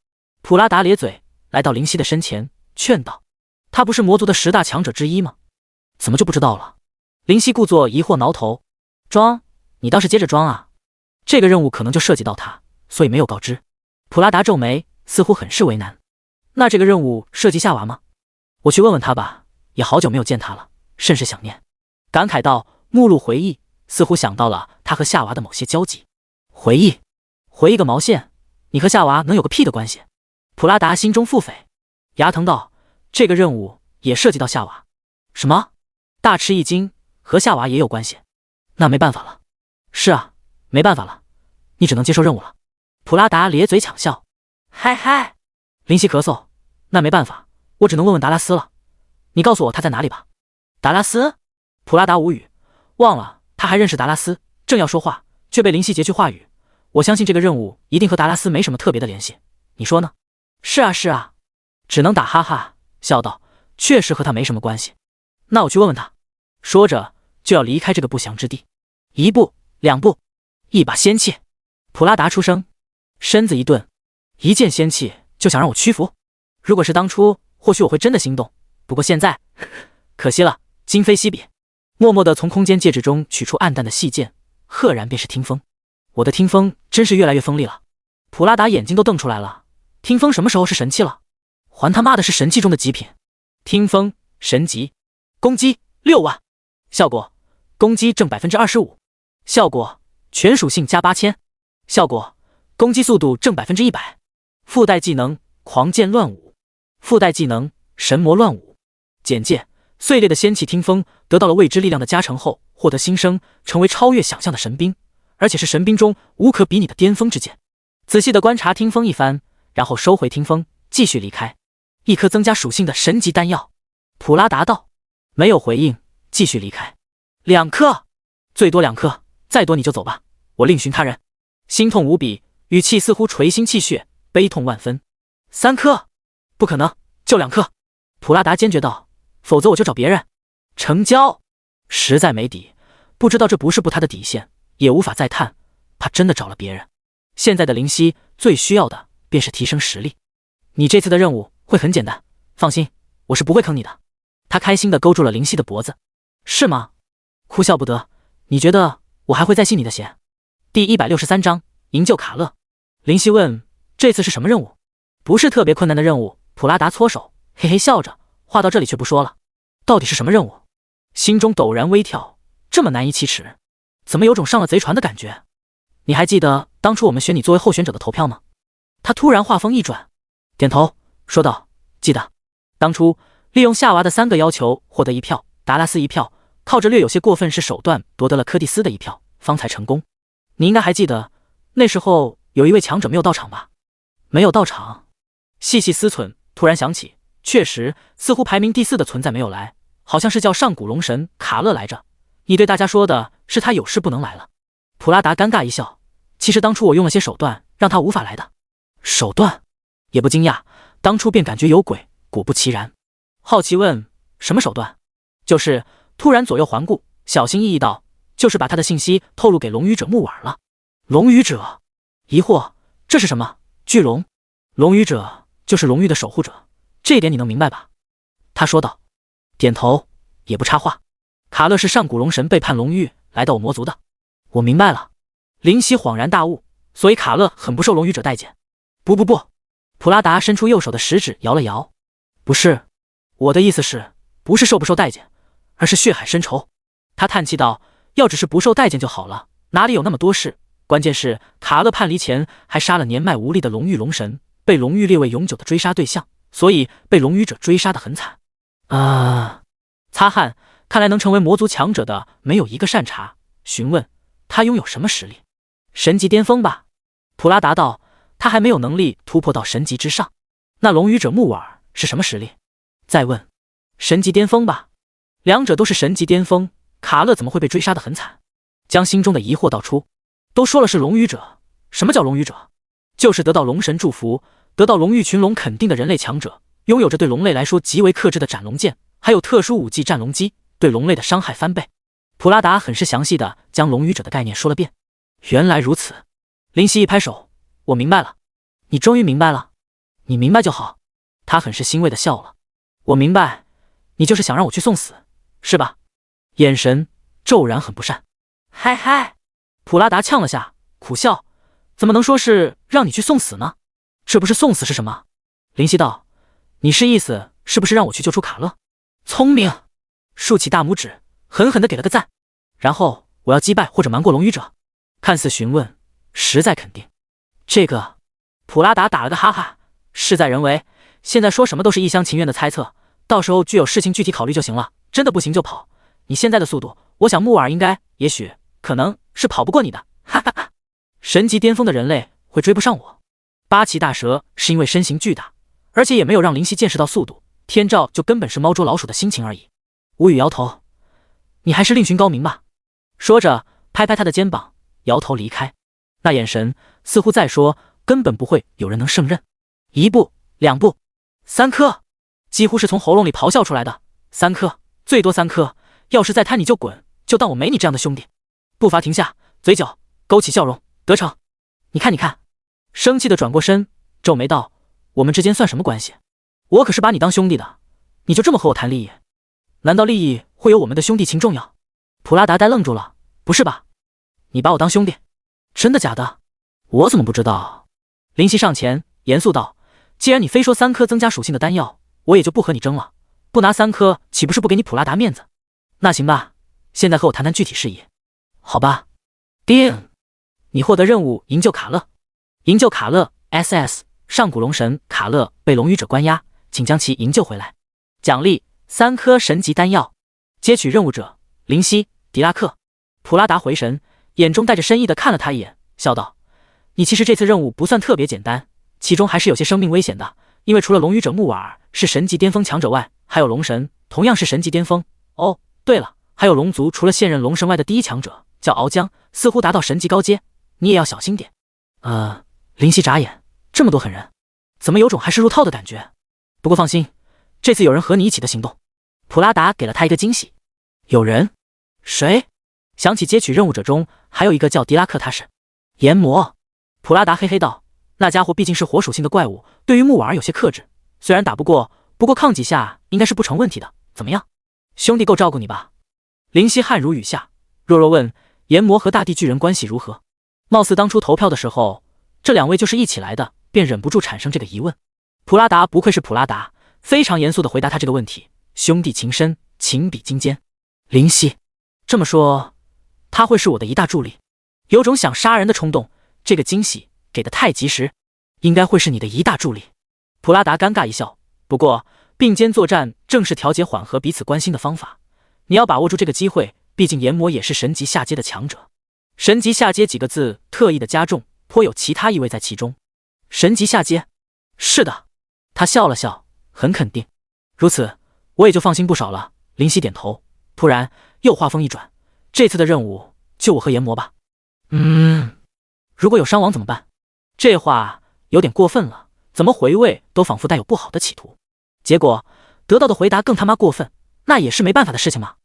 A: 普拉达咧嘴，来到林夕的身前，劝道：他不是魔族的10大强者之一吗？怎么就不知道了？林夕故作疑惑挠头。装？你倒是接着装啊！这个任务可能就涉及到他，所以没有告知。普拉达皱眉，似乎很是为难。那这个任务涉及夏娃吗？我去问问他吧，也好久没有见他了，甚是想念。感慨道，目露回忆，似乎想到了他和夏娃的某些交集。回忆个毛线？你和夏娃能有个屁的关系？普拉达心中腹诽，牙疼道：这个任务也涉及到夏娃。什么？大吃一惊，和夏娃也有关系？那没办法了。是啊，没办法了，你只能接受任务了。普拉达咧嘴抢笑，嗨嗨。林夕咳嗽，那没办法，我只能问问达拉斯了。你告诉我他在哪里吧。达拉斯？普拉达无语，忘了他还认识达拉斯，正要说话，却被林夕截去话语。我相信这个任务一定和达拉斯没什么特别的联系，你说呢？是啊是啊，只能打哈哈，笑道，确实和他没什么关系。那我去问问他。说着就要离开这个不祥之地。1步2步，一把仙气。普拉达出声，身子一顿，一见仙气就想让我屈服？如果是当初，或许我会真的心动，不过现在可惜了，今非昔比。默默地从空间戒指中取出暗淡的细剑，赫然便是听风。我的听风真是越来越锋利了。普拉达眼睛都瞪出来了，听风什么时候是神器了？还他妈的是神器中的极品。听风神级，攻击6万，效果攻击正 25%， 效果全属性加8000，效果攻击速度正 100%， 附带技能狂剑乱舞，附带技能神魔乱舞。简介：碎裂的仙气听风得到了未知力量的加成后，获得新生，成为超越想象的神兵，而且是神兵中无可比拟的巅峰之剑。仔细的观察听风一番，然后收回听风，继续离开。一颗增加属性的神级丹药。普拉达道，没有回应，继续离开。2颗，最多2颗，再多你就走吧，我另寻他人。心痛无比，语气似乎垂心泣血，悲痛万分。3颗，不可能，就2颗。普拉达坚决道，否则我就找别人。成交。实在没底，不知道这不是他的底线，也无法再探，怕真的找了别人。现在的林夕最需要的便是提升实力。你这次的任务会很简单，放心，我是不会坑你的。他开心地勾住了林夕的脖子。是吗？哭笑不得，你觉得我还会再信你的邪？第163章营救卡勒。林夕问，这次是什么任务？不是特别困难的任务。普拉达搓手，嘿嘿笑着，话到这里却不说了。到底是什么任务？心中陡然微跳，这么难以启齿。怎么有种上了贼船的感觉？你还记得当初我们选你作为候选者的投票吗？他突然话锋一转，点头说道：记得，当初利用夏娃的3个要求获得1票，达拉斯1票，靠着略有些过分是手段夺得了柯蒂斯的1票，方才成功。你应该还记得，那时候有一位强者没有到场吧？没有到场。细细思忖，突然想起，确实，似乎排名第4的存在没有来，好像是叫上古龙神卡勒来着。你对大家说的是他有事不能来了。普拉达尴尬一笑，其实当初我用了些手段，让他无法来的。手段？也不惊讶，当初便感觉有鬼，果不其然。好奇问：什么手段？就是突然左右环顾，小心翼翼道：就是把他的信息透露给龙语者木婉了。龙语者？疑惑：这是什么？巨龙？龙语者就是龙域的守护者，这一点你能明白吧？他说道。点头，也不插话。卡勒是上古龙神背叛龙域，来到我魔族的。我明白了。灵犀恍然大悟，所以卡勒很不受龙语者待见。不，普拉达伸出右手的食指摇了摇。不是，我的意思是，不是受不受待见，而是血海深仇。他叹气道：要只是不受待见就好了，哪里有那么多事？关键是卡勒叛离前还杀了年迈无力的龙域龙神，被龙域列为永久的追杀对象，所以被龙语者追杀得很惨。擦汗，看来能成为魔族强者的没有一个善茬。询问他拥有什么实力？神级巅峰吧。普拉达道，他还没有能力突破到神级之上。那龙语者木尔是什么实力？再问，神级巅峰吧。两者都是神级巅峰，卡勒怎么会被追杀得很惨？将心中的疑惑道出。都说了是龙语者，什么叫龙语者？就是得到龙神祝福，得到龙域群龙肯定的人类强者，拥有着对龙类来说极为克制的斩龙剑，还有特殊武技战龙击，对龙类的伤害翻倍。普拉达很是详细的将龙语者的概念说了遍。原来如此。林夕一拍手，我明白了。你终于明白了？你明白就好。他很是欣慰的笑了。我明白，你就是想让我去送死，是吧？眼神骤然很不善。嗨嗨，普拉达呛了下，苦笑，怎么能说是让你去送死呢？这不是送死是什么？林夕道，你是意思是不是让我去救出卡勒？聪明，竖起大拇指，狠狠地给了个赞。然后我要击败或者瞒过龙语者。看似询问，实在肯定。这个，普拉达打了个哈哈，事在人为，现在说什么都是一厢情愿的猜测，到时候具有事情具体考虑就行了，真的不行就跑。你现在的速度，我想穆尔应该，也许，可能是跑不过你的，哈哈哈。神级巅峰的人类会追不上我。八岐大蛇是因为身形巨大，而且也没有让灵犀见识到速度，天照就根本是猫捉老鼠的心情而已。无语摇头，你还是另寻高明吧。说着，拍拍他的肩膀，摇头离开。那眼神似乎在说，根本不会有人能胜任。1步2步3颗，几乎是从喉咙里咆哮出来的。3颗，最多3颗，要是再贪你就滚，就当我没你这样的兄弟。步伐停下，嘴角勾起笑容，得逞。你看你看，生气的转过身，皱眉道，我们之间算什么关系？我可是把你当兄弟的，你就这么和我谈利益？难道利益会有我们的兄弟情重要？普拉达呆愣住了，不是吧？你把我当兄弟？真的假的？我怎么不知道？林夕上前严肃道，既然你非说3颗增加属性的丹药，我也就不和你争了，不拿3颗岂不是不给你普拉达面子？那行吧，现在和我谈谈具体事宜。好吧。定。你获得任务，营救卡勒。营救卡勒 SS 上古龙神卡勒被龙语者关押，请将其营救回来。奖励3颗神级丹药。接取任务者林夕、迪拉克。普拉达回神，眼中带着深意的看了他一眼，笑道，你其实这次任务不算特别简单，其中还是有些生命危险的，因为除了龙语者穆瓦尔是神级巅峰强者外，还有龙神同样是神级巅峰。哦，对了，还有龙族除了现任龙神外的第1强者叫敖江，似乎达到神级高阶，你也要小心点。林夕眨眼，这么多狠人，怎么有种还是入套的感觉？不过放心，这次有人和你一起的行动。普拉达给了他一个惊喜。有人？谁？想起接取任务者中还有一个叫迪拉克，他是炎魔。普拉达嘿嘿道，那家伙毕竟是火属性的怪物，对于穆瓦尔有些克制，虽然打不过，不过抗几下应该是不成问题的。怎么样，兄弟够照顾你吧？林夕汗如雨下，弱弱问，炎魔和大地巨人关系如何？貌似当初投票的时候，这2位就是一起来的，便忍不住产生这个疑问。普拉达不愧是普拉达，非常严肃地回答他这个问题，兄弟情深，情比金坚。林夕这么说，他他会是我的一大助力。有种想杀人的冲动，这个惊喜给得太及时。应该会是你的一大助力。普拉达尴尬一笑，不过并肩作战正是调节缓和彼此关心的方法。你要把握住这个机会，毕竟研磨也是神级下阶的强者。神级下阶几个字特意的加重，颇有其他意味在其中。神级下阶？是的。他笑了笑，很肯定。如此，我也就放心不少了。林夕点头，突然又话锋一转，这次的任务就我和研磨吧。如果有伤亡怎么办？这话有点过分了，怎么回味都仿佛带有不好的企图。结果得到的回答更他妈过分，那也是没办法的事情吗？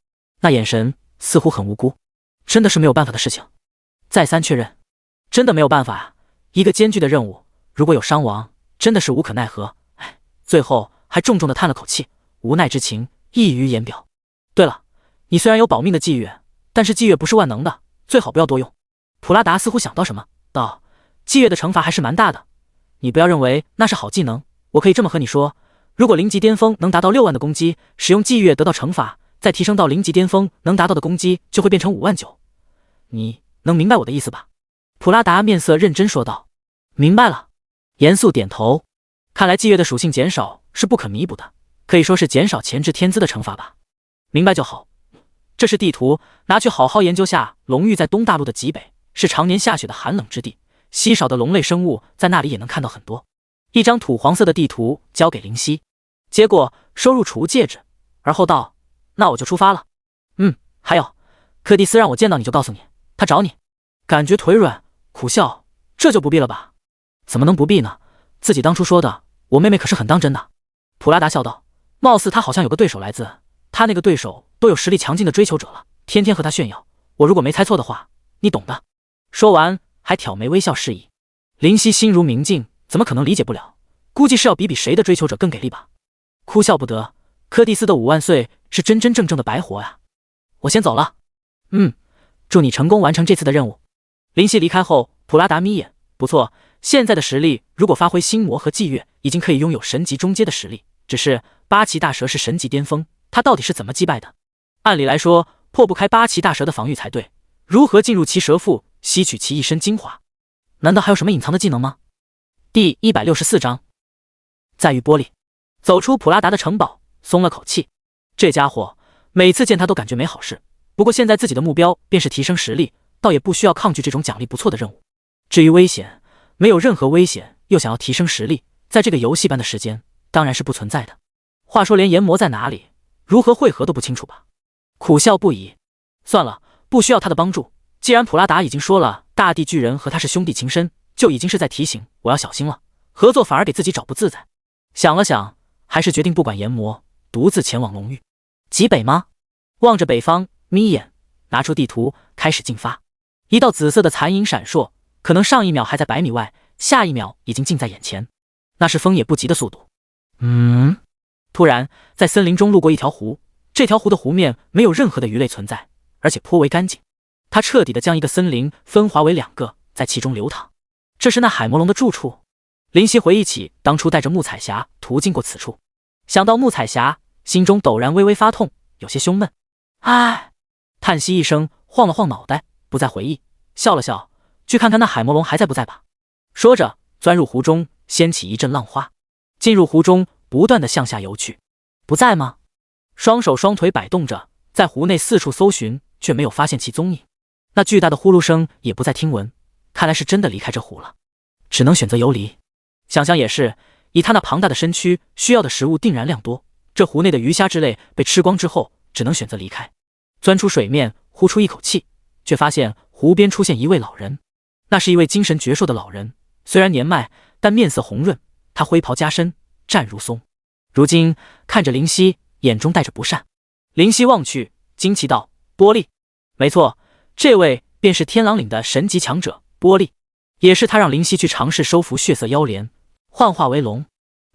A: 那眼神似乎很无辜。真的是没有办法的事情。再三确认，真的没有办法啊！一个艰巨的任务，如果有伤亡，真的是无可奈何。哎，最后还重重的叹了口气，无奈之情溢于言表。对了，你虽然有保命的祭月，但是祭月不是万能的，最好不要多用。普拉达似乎想到什么，道：祭月的惩罚还是蛮大的，你不要认为那是好技能。我可以这么和你说，如果0级巅峰能达到6万的攻击，使用祭月得到惩罚，再提升到0级巅峰能达到的攻击就会变成59000。你能明白我的意思吧？普拉达面色认真说道。明白了。严肃点头。看来祭月的属性减少是不可弥补的，可以说是减少前置天资的惩罚吧。明白就好。这是地图，拿去好好研究下。龙域在东大陆的极北，是常年下雪的寒冷之地，稀少的龙类生物在那里也能看到很多。一张土黄色的地图交给林夕，接过收入储物戒指，而后道：那我就出发了。还有，柯蒂斯让我见到你就告诉你，他找你。感觉腿软，苦笑，这就不必了吧？怎么能不必呢？自己当初说的，我妹妹可是很当真的。普拉达笑道，貌似他好像有个对手来自他那个对手都有实力强劲的追求者了，天天和他炫耀。我如果没猜错的话，你懂的。说完还挑眉微笑示意。林夕心如明镜，怎么可能理解不了？估计是要比谁的追求者更给力吧。哭笑不得，柯蒂斯的5万岁是真真正正的白活呀。我先走了。祝你成功完成这次的任务。林夕离开后，普拉达眯眼，不错，现在的实力如果发挥星魔和祭月，已经可以拥有神级中阶的实力。只是八岐大蛇是神级巅峰，他到底是怎么击败的？按理来说破不开八岐大蛇的防御才对，如何进入其蛇腹吸取其一身精华？难道还有什么隐藏的技能吗？第164章再遇玻璃。走出普拉达的城堡，松了口气。这家伙每次见他都感觉没好事，不过现在自己的目标便是提升实力，倒也不需要抗拒这种奖励不错的任务。至于危险，没有任何危险，又想要提升实力，在这个游戏般的时间当然是不存在的。话说连研磨在哪里，如何汇合都不清楚吧？苦笑不已。算了，不需要他的帮助，既然普拉达已经说了大地巨人和他是兄弟情深，就已经是在提醒我要小心了，合作反而给自己找不自在。想了想，还是决定不管研磨，独自前往龙域。极北吗？望着北方，眯眼，拿出地图，开始进发。一道紫色的残影闪烁，可能上一秒还在100米外，下一秒已经近在眼前，那是风也不及的速度。突然在森林中路过一条湖，这条湖的湖面没有任何的鱼类存在，而且颇为干净。它彻底的将一个森林分划为2个，在其中流淌。这是那海魔龙的住处。林夕回忆起当初带着木彩霞途经过此处，想到木彩霞，心中陡然微微发痛，有些胸闷。唉，叹息一声，晃了晃脑袋，不再回忆，笑了笑，去看看那海魔龙还在不在吧。说着钻入湖中，掀起一阵浪花，进入湖中，不断的向下游去。不在吗？双手双腿摆动着，在湖内四处搜寻，却没有发现其踪影。那巨大的呼噜声也不再听闻，看来是真的离开这湖了，只能选择游离。想想也是，以他那庞大的身躯，需要的食物定然量多，这湖内的鱼虾之类被吃光之后，只能选择离开。钻出水面，呼出一口气，却发现湖边出现一位老人。那是一位精神矍铄的老人，虽然年迈，但面色红润。他灰袍加身，站如松。如今看着林夕，眼中带着不善。林夕望去，惊奇道：玻璃。没错，这位便是天狼岭的神级强者玻璃，也是他让林夕去尝试收服血色妖莲，幻化为龙，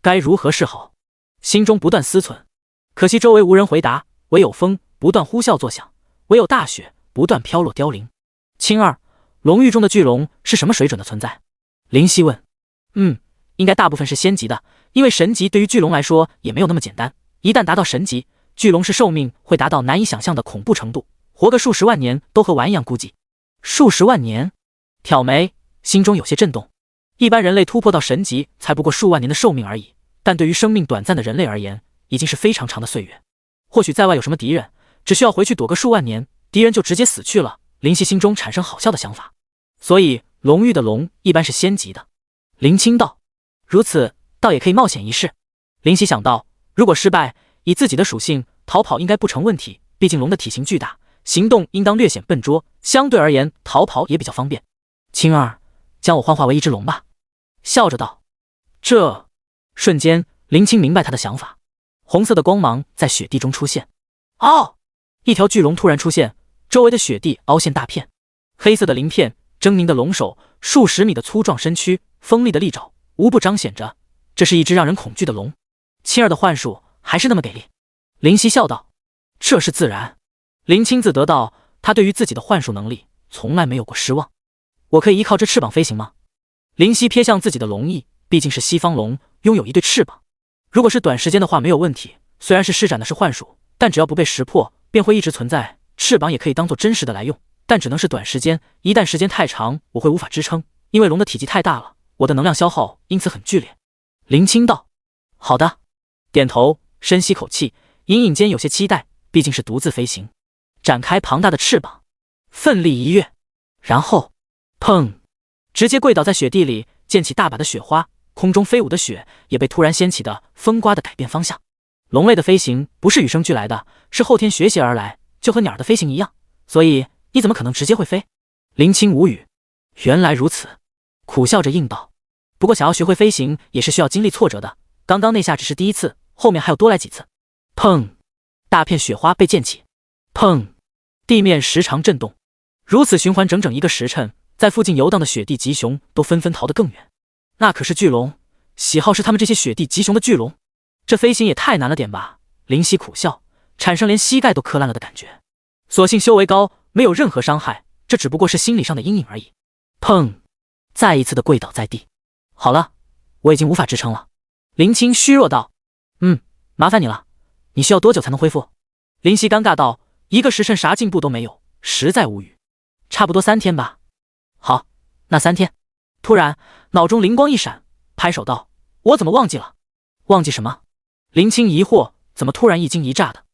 A: 该如何是好？心中不断思忖。可惜周围无人回答，唯有风不断呼啸作响，唯有大雪不断飘落凋零。青儿，龙域中的巨龙是什么水准的存在？林夕问。应该大部分是仙级的，因为神级对于巨龙来说也没有那么简单，一旦达到神级，巨龙是寿命会达到难以想象的恐怖程度，活个数十万年都和玩一样估计。数十万年？挑眉，心中有些震动。一般人类突破到神级才不过数万年的寿命而已，但对于生命短暂的人类而言，已经是非常长的岁月。或许在外有什么敌人，只需要回去躲个数万年，敌人就直接死去了。林夕心中产生好笑的想法。所以龙域的龙一般是仙级的。林清道，如此倒也可以冒险一试。林夕想到，如果失败，以自己的属性，逃跑应该不成问题，毕竟龙的体型巨大，行动应当略显笨拙，相对而言逃跑也比较方便。青儿，将我幻化为一只龙吧。笑着道。这瞬间林青明白他的想法。红色的光芒在雪地中出现。哦，一条巨龙突然出现，周围的雪地凹陷大片，黑色的鳞片，狰狞的龙首，数十米的粗壮身躯，锋利的利爪，无不彰显着这是一只让人恐惧的龙。青儿的幻术还是那么给力。林夕笑道。这是自然。林青自得到他对于自己的幻术能力从来没有过失望。我可以依靠这翅膀飞行吗？林夕瞥向自己的龙翼，毕竟是西方龙，拥有一对翅膀。如果是短时间的话没有问题，虽然是施展的是幻术，但只要不被识破，便会一直存在。翅膀也可以当做真实的来用，但只能是短时间，一旦时间太长，我会无法支撑，因为龙的体积太大了，我的能量消耗因此很剧烈。林青道。好的。点头，深吸口气，隐隐间有些期待，毕竟是独自飞行。展开庞大的翅膀，奋力一跃，然后砰，直接跪倒在雪地里，溅起大把的雪花，空中飞舞的雪也被突然掀起的风刮得改变方向。龙类的飞行不是与生俱来的，是后天学习而来，就和鸟的飞行一样，所以你怎么可能直接会飞？林青无语。原来如此，苦笑着应道。不过想要学会飞行也是需要经历挫折的，刚刚那下只是第一次，后面还要多来几次。砰，大片雪花被溅起，砰，地面时常震动，如此循环整整1个时辰，在附近游荡的雪地吉熊都纷纷逃得更远。那可是巨龙，喜好是他们这些雪地吉熊的巨龙，这飞行也太难了点吧。林夕苦笑，产生连膝盖都磕烂了的感觉。所幸修为高，没有任何伤害，这只不过是心理上的阴影而已。砰，再一次的跪倒在地。好了，我已经无法支撑了。林青虚弱道。麻烦你了，你需要多久才能恢复？林夕尴尬道，1个时辰啥进步都没有，实在无语。差不多3天吧。好，那3天。突然脑中灵光一闪，拍手道，我怎么忘记了？忘记什么？林青疑惑，怎么突然一惊一乍的？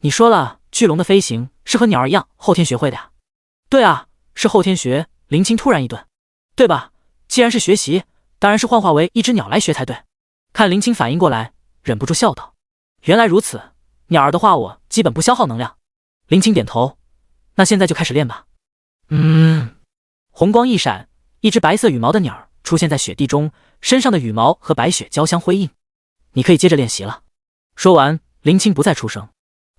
A: 你说了巨龙的飞行是和鸟儿一样后天学会的呀？对啊，是后天学。林青突然一顿。对吧？既然是学习，当然是幻化为一只鸟来学才对。看林青反应过来，忍不住笑道，原来如此，鸟儿的话我基本不消耗能量。林青点头，那现在就开始练吧。红光一闪，一只白色羽毛的鸟儿出现在雪地中，身上的羽毛和白雪交相辉映。你可以接着练习了。说完，林青不再出声，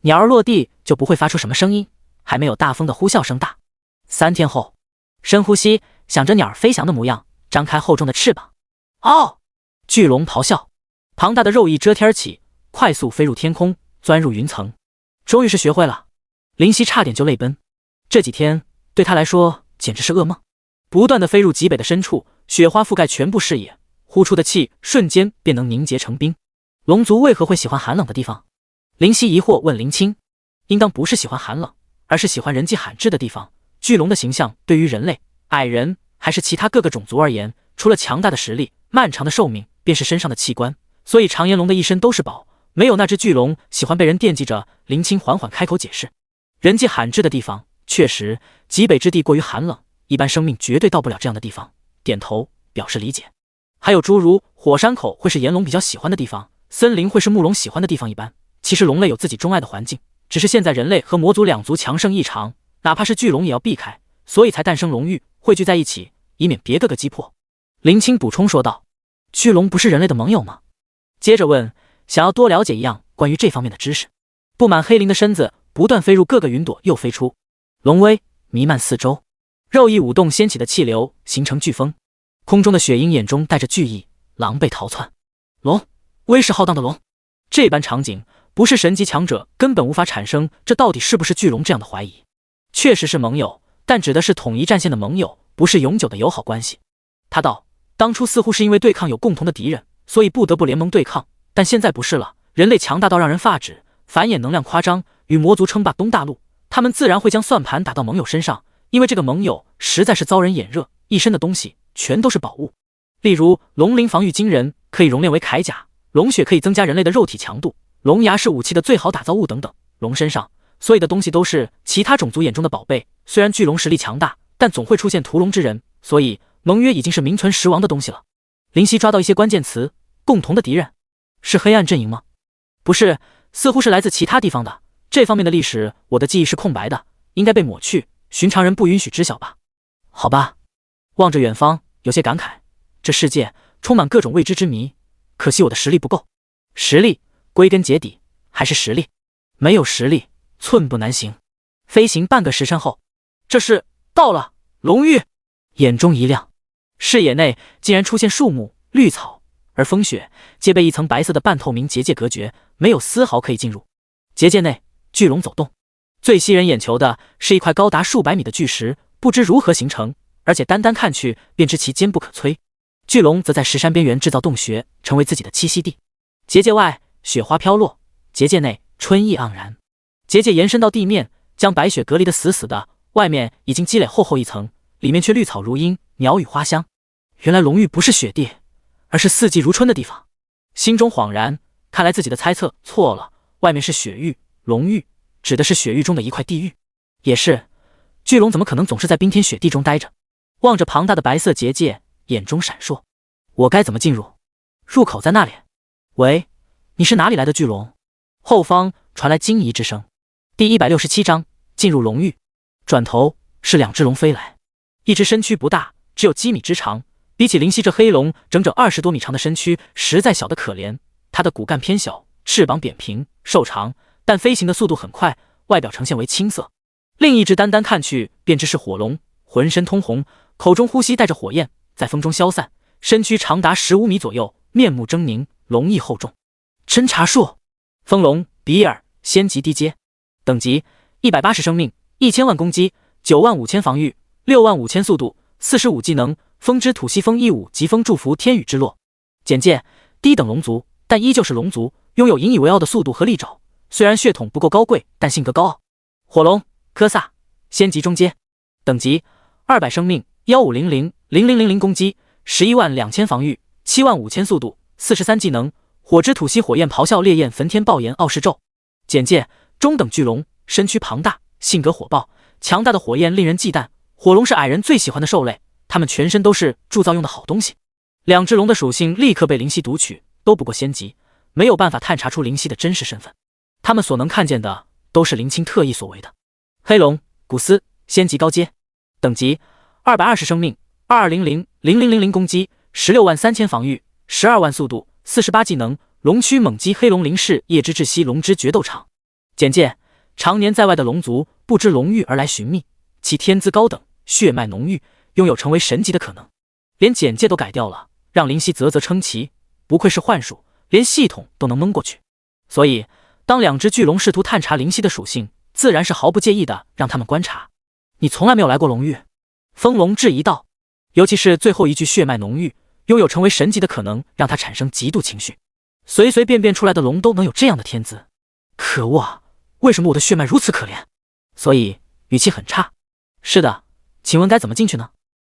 A: 鸟儿落地就不会发出什么声音，还没有大风的呼啸声大。3天后，深呼吸，想着鸟儿飞翔的模样，张开厚重的翅膀。哦！巨龙咆哮，庞大的肉翼遮天起，快速飞入天空，钻入云层。终于是学会了，林夕差点就泪奔。这几天对他来说简直是噩梦。不断的飞入极北的深处，雪花覆盖全部视野，呼出的气瞬间便能凝结成冰。龙族为何会喜欢寒冷的地方？林夕疑惑问林青。应当不是喜欢寒冷，而是喜欢人迹罕至的地方。巨龙的形象对于人类、矮人还是其他各个种族而言，除了强大的实力，漫长的寿命便是身上的器官，所以常言龙的一身都是宝，没有那只巨龙喜欢被人惦记着。林青缓缓开口解释，人迹罕至的地方，确实极北之地过于寒冷，一般生命绝对到不了这样的地方。点头表示理解。还有诸如火山口会是炎龙比较喜欢的地方，森林会是木龙喜欢的地方一般。其实龙类有自己钟爱的环境，只是现在人类和魔族2族强盛异常，哪怕是巨龙也要避开，所以才诞生龙域，汇聚在一起，以免别个击破。林青补充说道。巨龙不是人类的盟友吗？接着问，想要多了解一样关于这方面的知识。布满黑鳞的身子不断飞入各个云朵，又飞出，龙威弥漫四周，肉翼舞动掀起的气流形成飓风，空中的雪鹰眼中带着惧意，狼狈逃窜。龙，威势浩荡的龙，这般场景不是神级强者根本无法产生这到底是不是巨龙这样的怀疑。确实是盟友，但指的是统一战线的盟友，不是永久的友好关系。他道，当初似乎是因为对抗有共同的敌人，所以不得不联盟对抗，但现在不是了，人类强大到让人发指，繁衍能量夸张，与魔族称霸东大陆，他们自然会将算盘打到盟友身上，因为这个盟友实在是遭人眼热，一身的东西全都是宝物。例如龙鳞防御惊人，可以熔炼为铠甲；龙血可以增加人类的肉体强度；龙牙是武器的最好打造物等等。龙身上所有的东西都是其他种族眼中的宝贝。虽然巨龙实力强大，但总会出现屠龙之人，所以盟约已经是名存实亡的东西了。林夕抓到一些关键词，共同的敌人是黑暗阵营吗？不是，似乎是来自其他地方的。这方面的历史我的记忆是空白的，应该被抹去，寻常人不允许知晓吧。好吧，望着远方，有些感慨，这世界充满各种未知之谜，可惜我的实力不够。实力归根结底还是实力，没有实力寸步难行。飞行半个时辰后，这是到了龙域，眼中一亮，视野内竟然出现树木绿草，而风雪皆被一层白色的半透明结界隔绝，没有丝毫可以进入。结界内巨龙走动，最吸人眼球的是一块高达数百米的巨石，不知如何形成，而且单单看去便知其坚不可摧。巨龙则在石山边缘制造洞穴，成为自己的栖息地。结界外雪花飘落，结界内春意盎然。结界延伸到地面，将白雪隔离得死死的，外面已经积累厚厚一层，里面却绿草如茵，鸟语花香。原来龙域不是雪地，而是四季如春的地方。心中恍然，看来自己的猜测错了，外面是雪域，龙域指的是雪域中的一块地狱。也是，巨龙怎么可能总是在冰天雪地中待着？望着庞大的白色结界，眼中闪烁。我该怎么进入？入口在那里。喂，你是哪里来的巨龙？后方传来惊疑之声。第167章进入龙域。转头是两只龙飞来，一只身躯不大，只有几米之长，比起灵犀这黑龙整整20多米长的身躯，实在小得可怜。它的骨干偏小，翅膀扁平瘦长，但飞行的速度很快，外表呈现为青色。另一只单单看去便知是火龙，浑身通红，口中呼吸带着火焰，在风中消散，身躯长达15米左右，面目狰狞，龙翼厚重。侦察术，风龙比尔，仙级低阶，等级180生命，1000万攻击，95000防御，65000速度，45技能，风之吐息风15疾风祝福天宇之落。简介：低等龙族，但依旧是龙族，拥有引以为傲的速度和利爪，虽然血统不够高贵，但性格高傲。火龙科萨，仙级中阶，等级200生命，15000000攻击，112000防御，75000速度，43技能，火之吐息火焰咆哮烈焰焚天爆炎傲视咒。简介：中等巨龙，身躯庞大，性格火爆，强大的火焰令人忌惮。火龙是矮人最喜欢的兽类，它们全身都是铸造用的好东西。两只龙的属性立刻被灵犀读取，都不过仙级，没有办法探查出灵犀的真实身份。他们所能看见的都是林青特意所为的。黑龙古斯，仙级高阶，等级220生命，220000攻击，163,000防御，12万速度，48技能，龙躯猛击黑龙灵氏夜之窒息龙之决斗场。简介：常年在外的龙族不知龙域而来寻觅，其天资高等，血脉浓郁，拥有成为神级的可能。连简介都改掉了，让林夕啧啧称奇，不愧是幻术，连系统都能蒙过去。所以当两只巨龙试图探查灵犀的属性，自然是毫不介意的让他们观察。你从来没有来过龙域？风龙质疑道。尤其是最后一句血脉浓郁，拥有成为神级的可能，让他产生极度情绪。随随便便出来的龙都能有这样的天资，可恶啊！为什么我的血脉如此可怜？所以语气很差。是的，请问该怎么进去呢？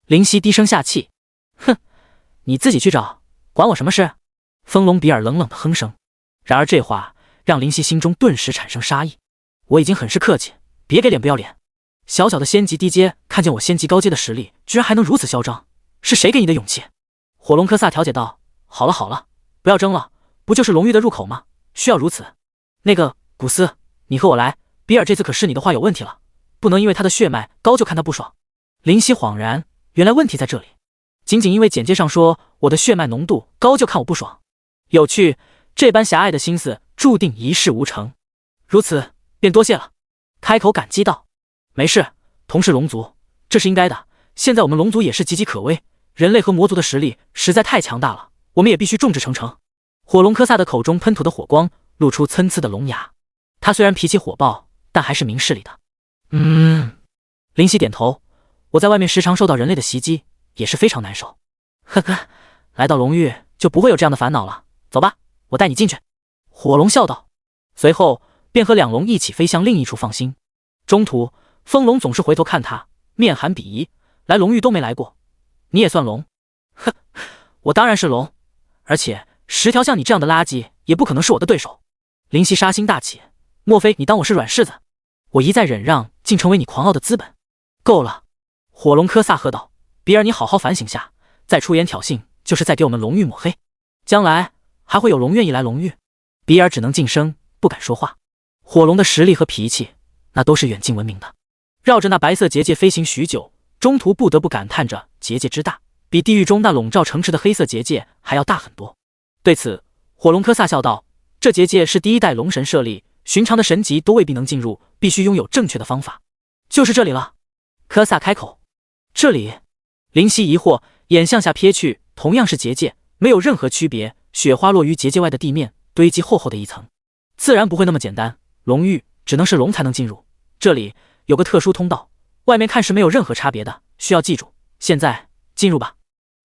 A: 灵犀低声下气。哼，你自己去找，管我什么事？风龙比尔冷冷的哼声。然而这话让灵犀心中顿时产生杀意。我已经很是客气，别给脸不要脸。小小的仙级低阶，看见我仙级高阶的实力，居然还能如此嚣张，是谁给你的勇气？火龙科萨调解道。好了好了，不要争了，不就是龙域的入口吗？需要如此？那个古斯，你和我来，比尔这次可是你的话有问题了，不能因为他的血脉高就看他不爽。灵犀恍然，原来问题在这里，仅仅因为简介上说我的血脉浓度高就看我不爽。有趣，这般狭隘的心思注定一事无成。如此便多谢了。开口感激道。没事，同是龙族，这是应该的。现在我们龙族也是岌岌可危，人类和魔族的实力实在太强大了，我们也必须众志成城。火龙科萨的口中喷吐的火光露出参差的龙牙，他虽然脾气火爆，但还是明事理的。灵犀点头，我在外面时常受到人类的袭击，也是非常难受。呵呵，来到龙域就不会有这样的烦恼了。走吧，我带你进去。火龙笑道，随后便和两龙一起飞向另一处放心。中途，风龙总是回头看他，面含鄙夷：“来龙域都没来过，你也算龙？”“哼，我当然是龙，而且10条像你这样的垃圾也不可能是我的对手。”林夕杀心大起：“莫非你当我是软柿子？我一再忍让，竟成为你狂傲的资本？够了！”火龙科萨喝道：“比尔，你好好反省下，再出言挑衅，就是在给我们龙域抹黑。将来还会有龙愿意来龙域？”比尔只能噤声，不敢说话。火龙的实力和脾气，那都是远近闻名的。绕着那白色结界飞行许久，中途不得不感叹着结界之大，比地狱中那笼罩城池的黑色结界还要大很多。对此，火龙科萨笑道：“这结界是第1代龙神设立，寻常的神级都未必能进入，必须拥有正确的方法。就是这里了。”科萨开口：“这里？”林夕疑惑，眼向下瞥去，同样是结界，没有任何区别，雪花落于结界外的地面，堆积厚厚的一层。自然不会那么简单，龙域只能是龙才能进入，这里有个特殊通道，外面看是没有任何差别的，需要记住。现在进入吧。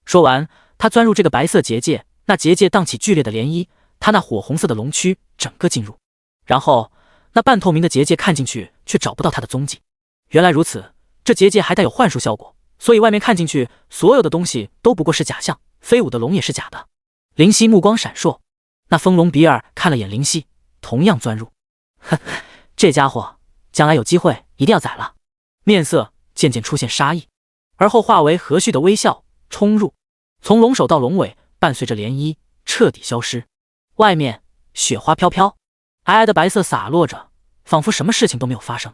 A: 说完，他钻入这个白色结界，那结界荡起剧烈的涟漪，他那火红色的龙躯整个进入，然后那半透明的结界看进去却找不到他的踪迹。原来如此，这结界还带有幻术效果，所以外面看进去所有的东西都不过是假象，飞舞的龙也是假的。林夕目光闪烁，那风龙比尔看了眼林夕，同样钻入。哼，这家伙将来有机会一定要宰了。面色渐渐出现杀意，而后化为和煦的微笑，冲入，从龙首到龙尾，伴随着涟漪彻底消失。外面雪花飘飘，皑皑的白色洒落着，仿佛什么事情都没有发生。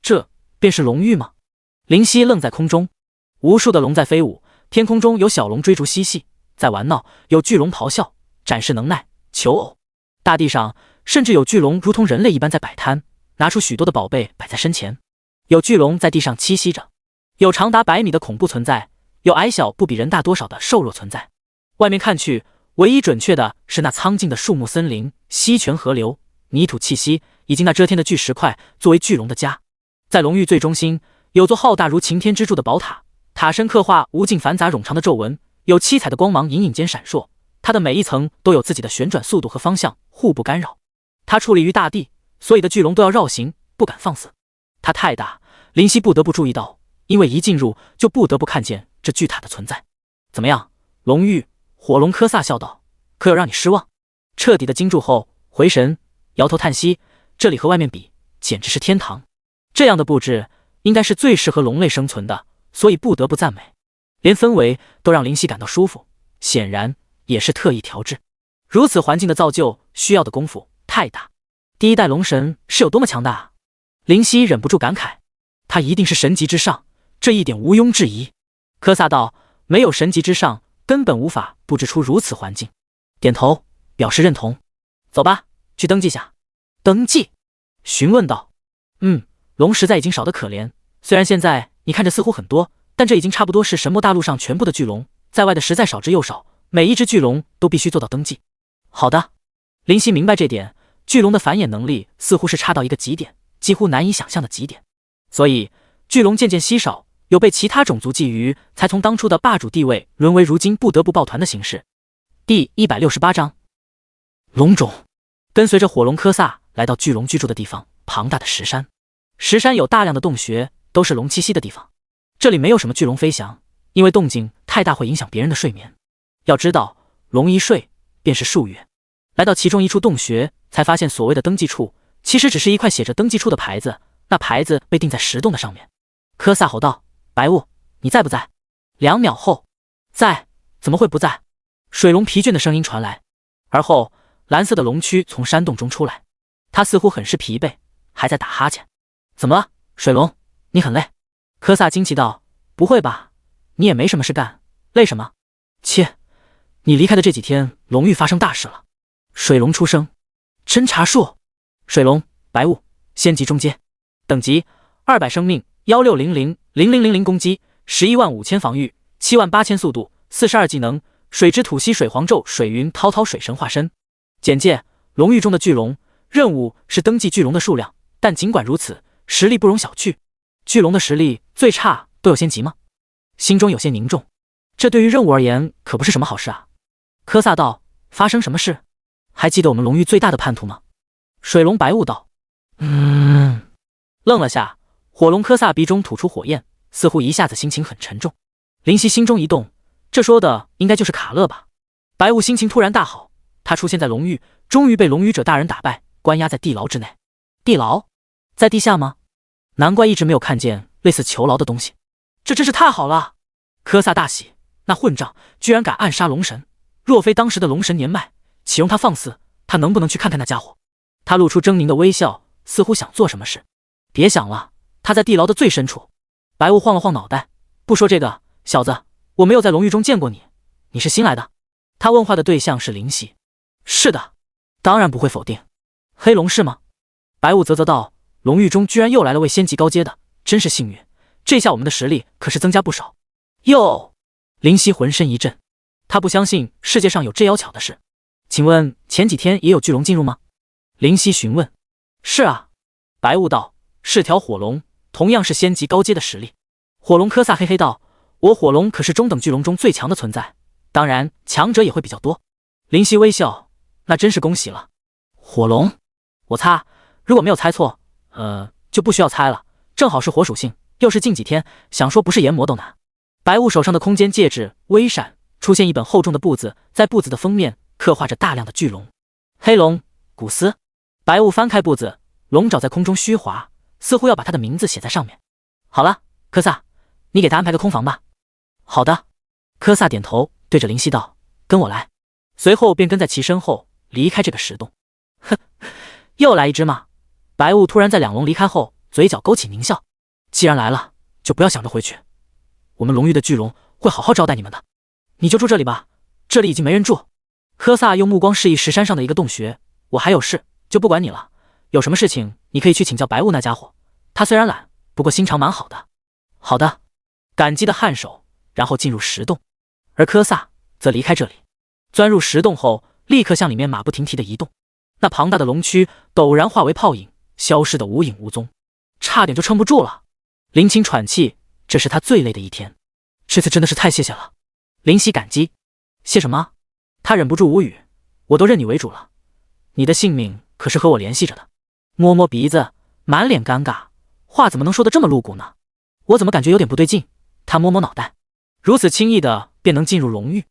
A: 这便是龙域吗？林夕愣在空中，无数的龙在飞舞，天空中有小龙追逐嬉戏，在玩闹，有巨龙咆哮，展示能耐，求偶。大地上甚至有巨龙如同人类一般在摆摊，拿出许多的宝贝摆在身前。有巨龙在地上栖息着，有长达100米的恐怖存在，有矮小不比人大多少的瘦弱存在。外面看去，唯一准确的是那苍劲的树木森林、溪泉河流、泥土气息，以及那遮天的巨石块作为巨龙的家。在龙域最中心，有座浩大如擎天之柱的宝塔，塔身刻画无尽繁杂冗长的皱纹，有七彩的光芒隐隐间闪烁，它的每一层都有自己的旋转速度和方向，互不干扰。它矗立于大地，所有的巨龙都要绕行，不敢放肆。它太大，林夕不得不注意到，因为一进入就不得不看见这巨塔的存在。怎么样，龙域？火龙科萨笑道，可有让你失望？彻底的惊住后，回神，摇头叹息，这里和外面比，简直是天堂。这样的布置应该是最适合龙类生存的，所以不得不赞美。连氛围都让林夕感到舒服，显然也是特意调制。如此环境的造就需要的功夫太大，第1代龙神是有多么强大啊！林夕忍不住感慨，他一定是神级之上，这一点毋庸置疑。科萨道，没有神级之上，根本无法布置出如此环境。点头表示认同。走吧，去登记下。登记？询问道。龙实在已经少得可怜，虽然现在你看着似乎很多，但这已经差不多是神魔大陆上全部的巨龙，在外的实在少之又少，每一只巨龙都必须做到登记。好的。林夕明白这点，巨龙的繁衍能力似乎是差到一个极点，几乎难以想象的极点，所以巨龙渐渐稀少，有被其他种族觊觎，才从当初的霸主地位沦为如今不得不抱团的形式。第168章龙种。跟随着火龙科萨来到巨龙居住的地方，庞大的石山。石山有大量的洞穴，都是龙栖息的地方。这里没有什么巨龙飞翔，因为动静太大会影响别人的睡眠。要知道，龙一睡便是数月。来到其中一处洞穴，才发现所谓的登记处其实只是一块写着登记处的牌子，那牌子被钉在石洞的上面。科萨吼道，白雾，你在不在？2秒后，在。怎么会不在？水龙疲倦的声音传来，而后蓝色的龙躯从山洞中出来，他似乎很是疲惫，还在打哈欠。怎么了，水龙？你很累？科萨惊奇道，不会吧，你也没什么事干，累什么？切，你离开的这几天，龙域发生大事了。水龙出声，侦查术。水龙，白雾，仙级中阶，等级200生命，16000000攻击，115000防御，78000速度，42技能，水之吐息水黄咒水云滔滔水神化身。简介：龙域中的巨龙，任务是登记巨龙的数量，但尽管如此，实力不容小觑。巨龙的实力最差都有仙级吗？心中有些凝重，这对于任务而言可不是什么好事啊。科萨道，发生什么事？还记得我们龙域最大的叛徒吗？水龙白雾道，愣了下，火龙科萨鼻中吐出火焰，似乎一下子心情很沉重。林夕心中一动，这说的应该就是卡勒吧。白雾心情突然大好，他出现在龙域，终于被龙语者大人打败，关押在地牢之内。地牢？在地下吗？难怪一直没有看见类似囚牢的东西，这真是太好了！科萨大喜，那混账居然敢暗杀龙神，若非当时的龙神年迈，岂容他放肆？他能不能去看看那家伙？他露出狰狞的微笑，似乎想做什么事。别想了，他在地牢的最深处。白雾晃了晃脑袋，不说这个，小子，我没有在龙域中见过你，你是新来的？他问话的对象是灵犀。是的，当然不会否定。黑龙是吗？白雾啧啧道，龙域中居然又来了位仙级高阶的，真是幸运，这下我们的实力可是增加不少。哟，灵犀浑身一震，他不相信世界上有这妖巧的事。请问前几天也有巨龙进入吗？灵犀询问。是啊，白雾道，是条火龙，同样是仙级高阶的实力。火龙科萨嘿嘿道，我火龙可是中等巨龙中最强的存在，当然强者也会比较多。灵犀微笑，那真是恭喜了。火龙，我猜如果没有猜错，就不需要猜了，正好是火属性，又是近几天，想说不是研磨都难。白雾手上的空间戒指微闪，出现一本厚重的簿子，在簿子的封面刻画着大量的巨龙。黑龙古斯。白雾翻开簿子，龙爪在空中虚滑，似乎要把他的名字写在上面。好了，科萨，你给他安排个空房吧。好的。科萨点头，对着灵犀道，跟我来。随后便跟在其身后离开这个石洞。哼，又来一只吗？白雾突然在两龙离开后，嘴角勾起狞笑。既然来了，就不要想着回去，我们龙域的巨龙会好好招待你们的。你就住这里吧，这里已经没人住。科萨用目光示意石山上的一个洞穴，我还有事，就不管你了。有什么事情你可以去请教白雾那家伙，他虽然懒，不过心肠蛮好的。好的。感激的颔首，然后进入石洞，而科萨则离开这里，钻入石洞后，立刻向里面马不停蹄的移动。那庞大的龙躯陡然化为泡影，消失得无影无踪，差点就撑不住了。林清喘气，这是他最累的一天，这次真的是太谢谢了。灵犀感激。谢什么？他忍不住无语，我都认你为主了，你的性命可是和我联系着的。摸摸鼻子，满脸尴尬，话怎么能说得这么露骨呢？我怎么感觉有点不对劲？他摸摸脑袋，如此轻易的便能进入龙域，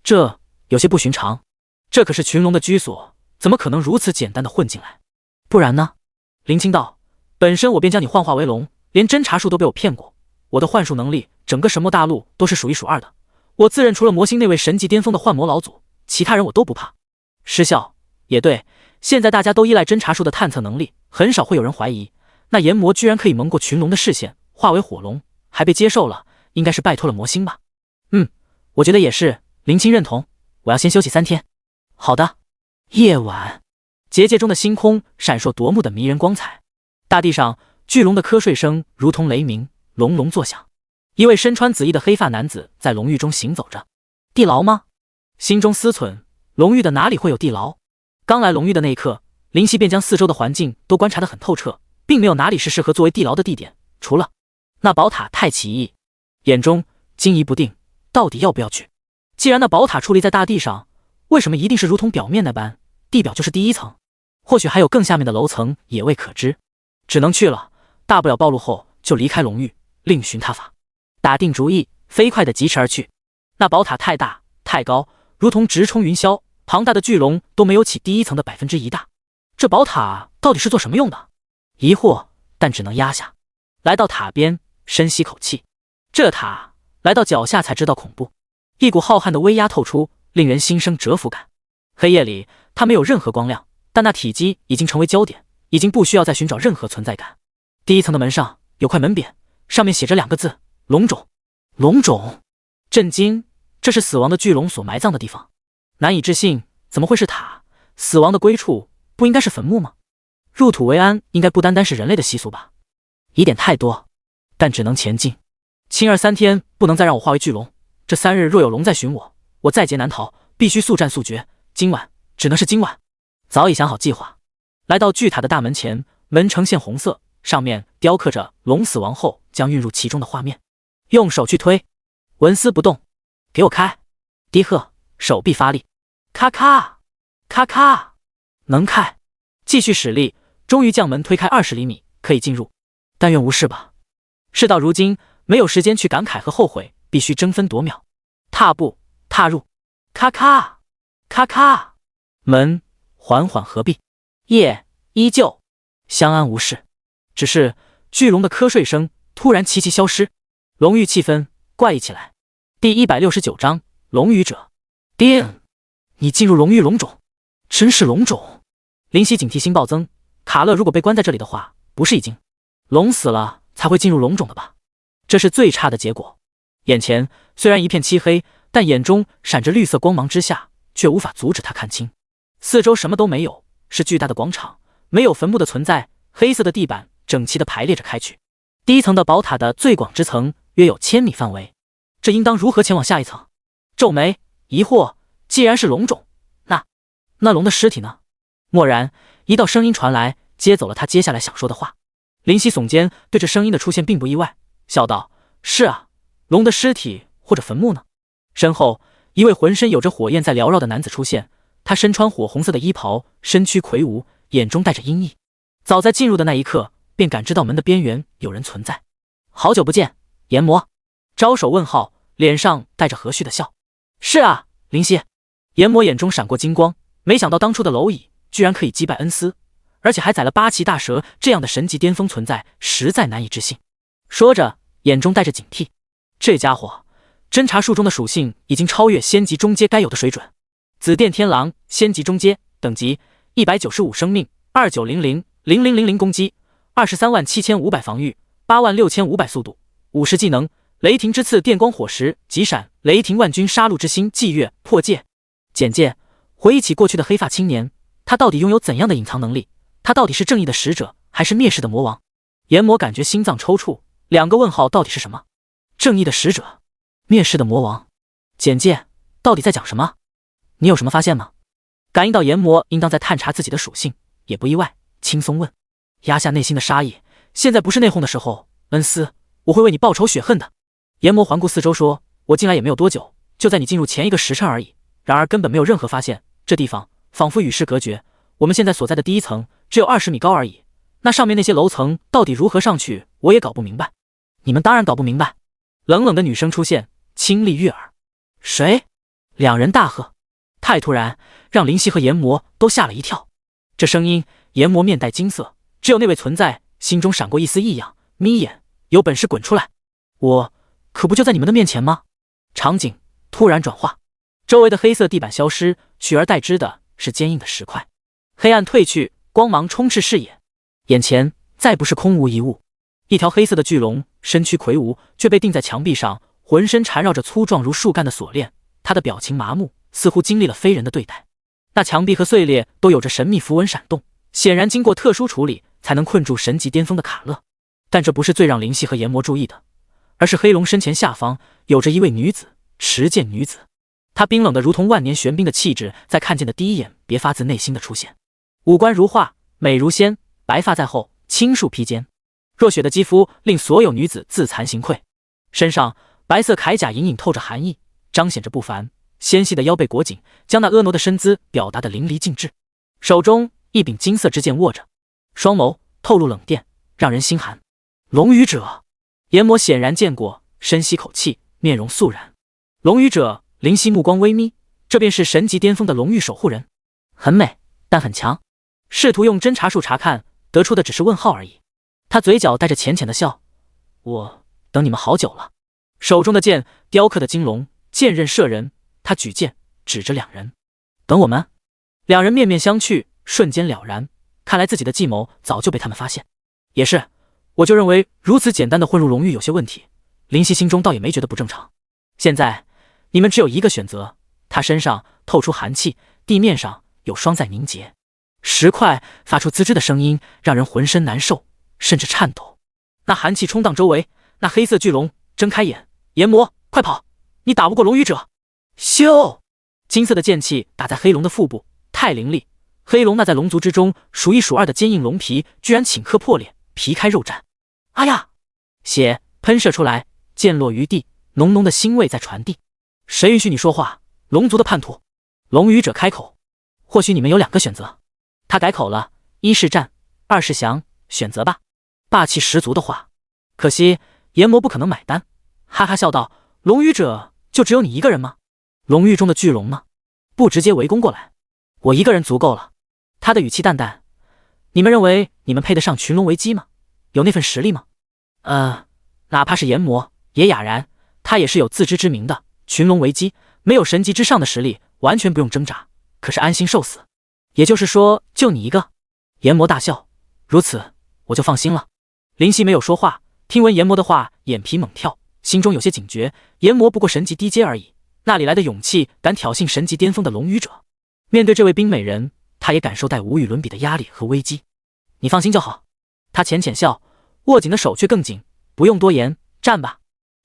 A: 这有些不寻常。这可是群龙的居所，怎么可能如此简单的混进来？不然呢？林清道，本身我便将你幻化为龙，连侦查术都被我骗过，我的幻术能力整个神魔大陆都是数一数二的，我自认除了魔星那位神级巅峰的幻魔老祖，其他人我都不怕。失效。也对，现在大家都依赖侦查术的探测能力，很少会有人怀疑，那炎魔居然可以蒙过群龙的视线，化为火龙，还被接受了，应该是拜托了魔星吧。我觉得也是。林清认同，我要先休息3天。好的。夜晚，结界中的星空闪烁夺目的迷人光彩，大地上巨龙的瞌睡声如同雷鸣，隆隆作响。一位身穿紫衣的黑发男子在龙域中行走着。地牢吗？心中思忖，龙域的哪里会有地牢？刚来龙域的那一刻，林夕便将四周的环境都观察得很透彻，并没有哪里是适合作为地牢的地点，除了那宝塔太奇异，眼中惊疑不定，到底要不要去？既然那宝塔矗立在大地上，为什么一定是如同表面那般，地表就是第一层？或许还有更下面的楼层也未可知，只能去了，大不了暴露后就离开龙域，另寻他法。打定主意，飞快地疾驰而去。那宝塔太大太高，如同直冲云霄，庞大的巨龙都没有起第一层的1%大。这宝塔到底是做什么用的？疑惑，但只能压下。来到塔边，深吸口气。这塔来到脚下才知道恐怖，一股浩瀚的威压透出，令人心生折服感。黑夜里，它没有任何光亮，但那体积已经成为焦点，已经不需要再寻找任何存在感。第一层的门上有块门匾，上面写着2个字：龙冢。龙冢！震惊！这是死亡的巨龙所埋葬的地方。难以置信，怎么会是塔？死亡的归处不应该是坟墓吗？入土为安应该不单单是人类的习俗吧？疑点太多，但只能前进。青儿3天不能再让我化为巨龙，这3日若有龙再寻我，我在劫难逃，必须速战速决。今晚只能是今晚。早已想好计划。来到巨塔的大门前，门呈现红色，上面雕刻着龙死亡后将运入其中的画面。用手去推，纹丝不动。给我开！低喝，手臂发力，咔咔咔咔，能开。继续使力，终于将门推开20厘米，可以进入。但愿无事吧。事到如今，没有时间去感慨和后悔，必须争分夺秒。踏步踏入，咔咔咔咔，门缓缓合闭，夜依旧相安无事。只是巨龙的瞌睡声突然齐齐消失，龙域气氛怪异起来。第169章龙语者。叮！你进入龙域龙种，真是龙种！林夕警惕心暴增。卡勒如果被关在这里的话，不是已经龙死了才会进入龙种的吧？这是最差的结果。眼前虽然一片漆黑，但眼中闪着绿色光芒之下，却无法阻止他看清。四周什么都没有，是巨大的广场，没有坟墓的存在，黑色的地板整齐地排列着开去。第一层的宝塔的最广之层约有1000米范围，这应当如何前往下一层？皱眉疑惑，既然是龙种，那龙的尸体呢？蓦然一道声音传来，接走了他接下来想说的话。林夕耸肩，对这声音的出现并不意外，笑道：是啊，龙的尸体或者坟墓呢？身后一位浑身有着火焰在缭绕的男子出现，他身穿火红色的衣袍，身躯魁梧，眼中带着阴翳。早在进入的那一刻，便感知到门的边缘有人存在。好久不见，炎魔。招手问号，脸上带着和煦的笑。是啊，林夕。炎魔眼中闪过金光，没想到当初的蝼蚁居然可以击败恩斯，而且还宰了8岐大蛇，这样的神级巅峰存在，实在难以置信。说着，眼中带着警惕。这家伙侦查术中的属性已经超越仙级中阶该有的水准。紫电天狼，仙级中阶，等级195生命，29000000攻击，237500防御，86500速度，50技能，雷霆之刺，电光火石，急闪，雷霆万钧，杀戮之心，祭月，破戒。简介：回忆起过去的黑发青年，他到底拥有怎样的隐藏能力？他到底是正义的使者，还是灭世的魔王？炎魔感觉心脏抽搐，两个问号到底是什么？正义的使者，灭世的魔王。简介到底在讲什么？你有什么发现吗？感应到炎魔应当在探查自己的属性，也不意外，轻松问。压下内心的杀意，现在不是内讧的时候。恩斯，我会为你报仇雪恨的。炎魔环顾四周说，我进来也没有多久，就在你进入前1个时辰而已，然而根本没有任何发现，这地方仿佛与世隔绝。我们现在所在的第1层只有20米高而已，那上面那些楼层到底如何上去，我也搞不明白。你们当然搞不明白。冷冷的女声出现，清丽悦耳。谁？两人大喝。太突然，让林夕和炎魔都吓了一跳。这声音，炎魔面带惊色，只有那位存在心中闪过一丝异样，眯眼，有本事滚出来！我可不就在你们的面前吗？场景突然转化，周围的黑色地板消失，取而代之的是坚硬的石块。黑暗褪去，光芒充斥视野，眼前再不是空无一物。一条黑色的巨龙，身躯魁梧，却被钉在墙壁上，浑身缠绕着粗壮如树干的锁链。他的表情麻木，似乎经历了非人的对待。那墙壁和碎裂都有着神秘符文闪动，显然经过特殊处理才能困住神级巅峰的卡勒。但这不是最让林夕和炎魔注意的，而是黑龙身前下方有着一位女子，持剑女子。她冰冷的如同万年玄冰的气质，在看见的第一眼别发自内心的出现。五官如画，美如仙，白发在后，青树披肩，若雪的肌肤令所有女子自惭形愧。身上白色铠甲隐隐透着寒意，彰显着不凡。纤细的腰背裹紧，将那婀娜的身姿表达得淋漓尽致。手中一柄金色之剑握着，双眸透露冷电，让人心寒。龙语者，炎魔显然见过，深吸口气，面容肃然。龙语者，灵犀目光微眯，这便是神级巅峰的龙域守护人。很美，但很强。试图用侦查术查看，得出的只是问号而已。他嘴角带着浅浅的笑，我等你们好久了。手中的剑雕刻的金龙，剑刃射人。他举剑指着两人，等我们。两人面面相觑，瞬间了然，看来自己的计谋早就被他们发现。也是，我就认为如此简单的混入龙域有些问题，林夕心中倒也没觉得不正常。现在你们只有一个选择。他身上透出寒气，地面上有霜在凝结，石块发出滋吱的声音，让人浑身难受，甚至颤抖。那寒气冲荡周围，那黑色巨龙睁开眼，炎魔，快跑！你打不过龙语者。咻！金色的剑气打在黑龙的腹部，太凌厉。黑龙那在龙族之中数一数二的坚硬龙皮，居然顷刻破裂，皮开肉绽。哎呀！血喷射出来，溅落于地，浓浓的腥味在传递。谁允许你说话？龙族的叛徒！龙语者开口。或许你们有2个选择。他改口了，1是战，2是降，选择吧。霸气十足的话。可惜阎魔不可能买单，哈哈笑道：“龙语者就只有你一个人吗？龙域中的巨龙呢？不直接围攻过来？我一个人足够了。”他的语气淡淡：“你们认为你们配得上群龙为姬吗？有那份实力吗？”哪怕是炎魔也哑然，他也是有自知之明的。群龙为姬，没有神级之上的实力，完全不用挣扎，可是安心受死。也就是说，就你一个？炎魔大笑：“如此，我就放心了。”林夕没有说话，听闻炎魔的话，眼皮猛跳，心中有些警觉。炎魔不过神级低阶而已，那里来的勇气敢挑衅神级巅峰的龙语者？面对这位冰美人，他也感受到无与伦比的压力和危机。你放心就好。他浅浅笑，握紧的手却更紧。不用多言，战吧。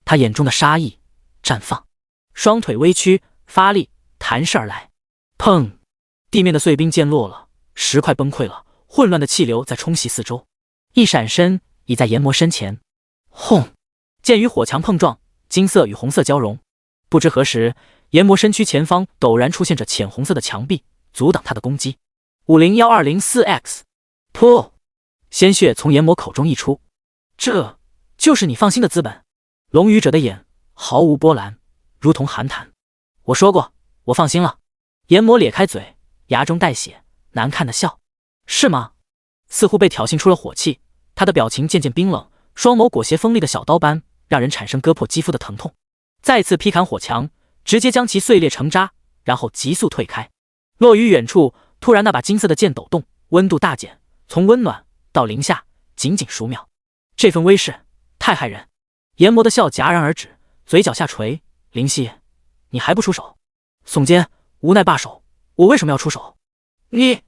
A: 他眼中的杀意绽放，双腿微屈，发力弹射而来。砰！地面的碎冰溅落了，石块崩溃了，混乱的气流在冲袭四周。一闪身，已在炎魔身前。轰！剑与火墙碰撞，金色与红色交融。不知何时，炎魔身躯前方陡然出现着浅红色的墙壁，阻挡他的攻击。501204X， 噗！鲜血从炎魔口中溢出。这就是你放心的资本？龙语者的眼毫无波澜，如同寒潭。我说过，我放心了。炎魔咧开嘴，牙中带血，难看的笑。是吗？似乎被挑衅出了火气，他的表情渐渐冰冷，双眸裹挟锋利的小刀般，让人产生割破肌肤的疼痛。再次劈砍火墙，直接将其碎裂成渣，然后急速退开。落于远处，突然那把金色的剑抖动，温度大减，从温暖到零下，仅仅数秒。这份威势太骇人。炎魔的笑戛然而止，嘴角下垂。林夕，你还不出手？耸肩，无奈罢手。我为什么要出手？你……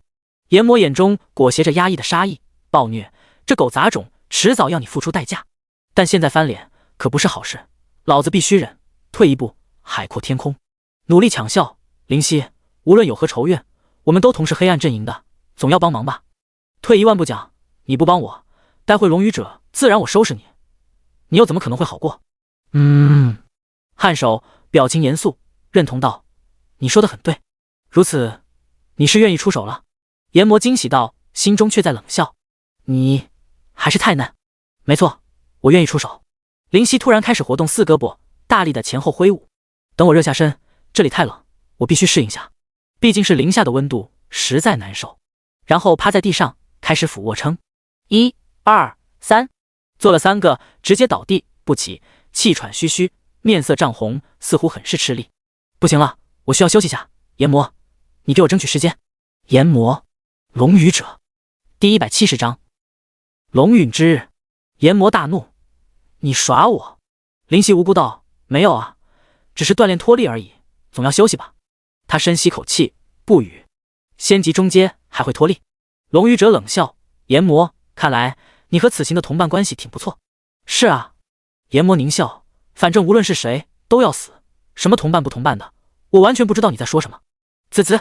A: 炎魔眼中裹挟着压抑的杀意。暴虐，这狗杂种迟早要你付出代价。但现在翻脸可不是好事，老子必须忍。退一步，海阔天空。努力抢笑。林夕，无论有何仇怨，我们都同是黑暗阵营的，总要帮忙吧。退一万步讲，你不帮我，待会龙语者自然我收拾你，你又怎么可能会好过？颔首，表情严肃，认同道：“你说的很对。如此，你是愿意出手了？”炎魔惊喜道，心中却在冷笑：“你还是太嫩。”没错，我愿意出手。林夕突然开始活动四胳膊，大力的前后挥舞。等我热下身，这里太冷，我必须适应下。毕竟是零下的温度，实在难受。然后趴在地上开始俯卧撑，1、2、3，做了3个，直接倒地不起，气喘吁吁，面色涨红，似乎很是吃力。不行了，我需要休息下。炎魔，你给我争取时间。炎魔，龙语者，第170章，龙陨之日。炎魔大怒：“你耍我？”林夕无辜道：“没有啊，只是锻炼脱力而已，总要休息吧。”他深吸口气，不语。仙级中阶还会脱力？龙语者冷笑：“炎魔，看来你和此行的同伴关系挺不错。”是啊。炎魔狞笑：“反正无论是谁都要死，什么同伴不同伴的，我完全不知道你在说什么。”滋滋，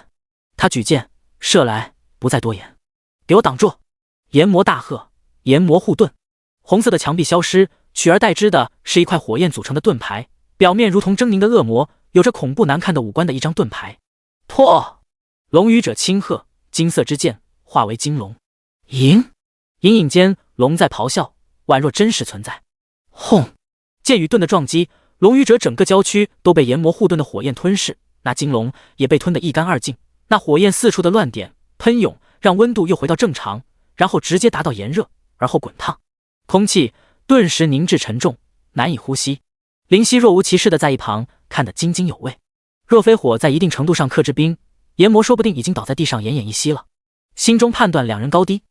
A: 他举剑射来，不再多言。给我挡住！炎魔大喝。炎魔护盾。红色的墙壁消失，取而代之的是一块火焰组成的盾牌，表面如同狰狞的恶魔，有着恐怖难看的五官的一张盾牌。破！龙语者轻喝，金色之剑化为金龙。隐隐间，龙在咆哮，宛若真实存在。轰！剑与盾的撞击，龙语者整个郊区都被炎魔护盾的火焰吞噬，那金龙也被吞得一干二净。那火焰四处的乱点喷涌，让温度又回到正常，然后直接达到炎热，而后滚烫。空气顿时凝滞沉重，难以呼吸。林夕若无其事的在一旁看得津津有味。若非火在一定程度上克制冰，炎魔说不定已经倒在地上奄奄一息了。心中判断两人高低，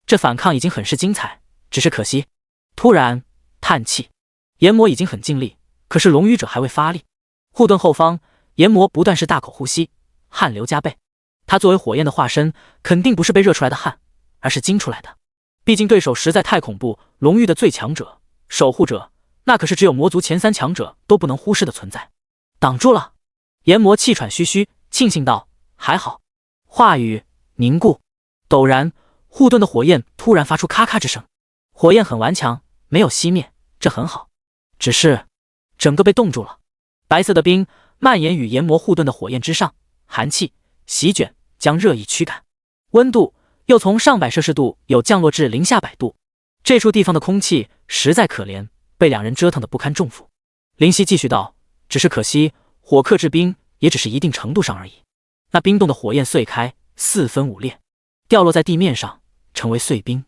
A: 这反抗已经很是精彩，只是可惜。突然叹气，炎魔已经很尽力，可是龙语者还未发力。护盾后方，炎魔不断是大口呼吸，汗流浃背。他作为火焰的化身，肯定不是被热出来的汗，而是惊出来的。毕竟对手实在太恐怖，龙域的最强者、守护者，那可是只有魔族前3强者都不能忽视的存在。挡住了！炎魔气喘吁吁，庆幸道：“还好。”话语凝固，陡然，护盾的火焰突然发出咔咔之声。火焰很顽强，没有熄灭，这很好。只是整个被冻住了。白色的冰蔓延于炎魔护盾的火焰之上，寒气席卷，将热意驱赶。温度又从上百摄氏度有降落至零下100度。这处地方的空气实在可怜，被两人折腾得不堪重负。林夕继续道：“只是可惜，火克制冰也只是一定程度上而已。”那冰冻的火焰碎开，四分五裂，掉落在地面上，成为碎冰。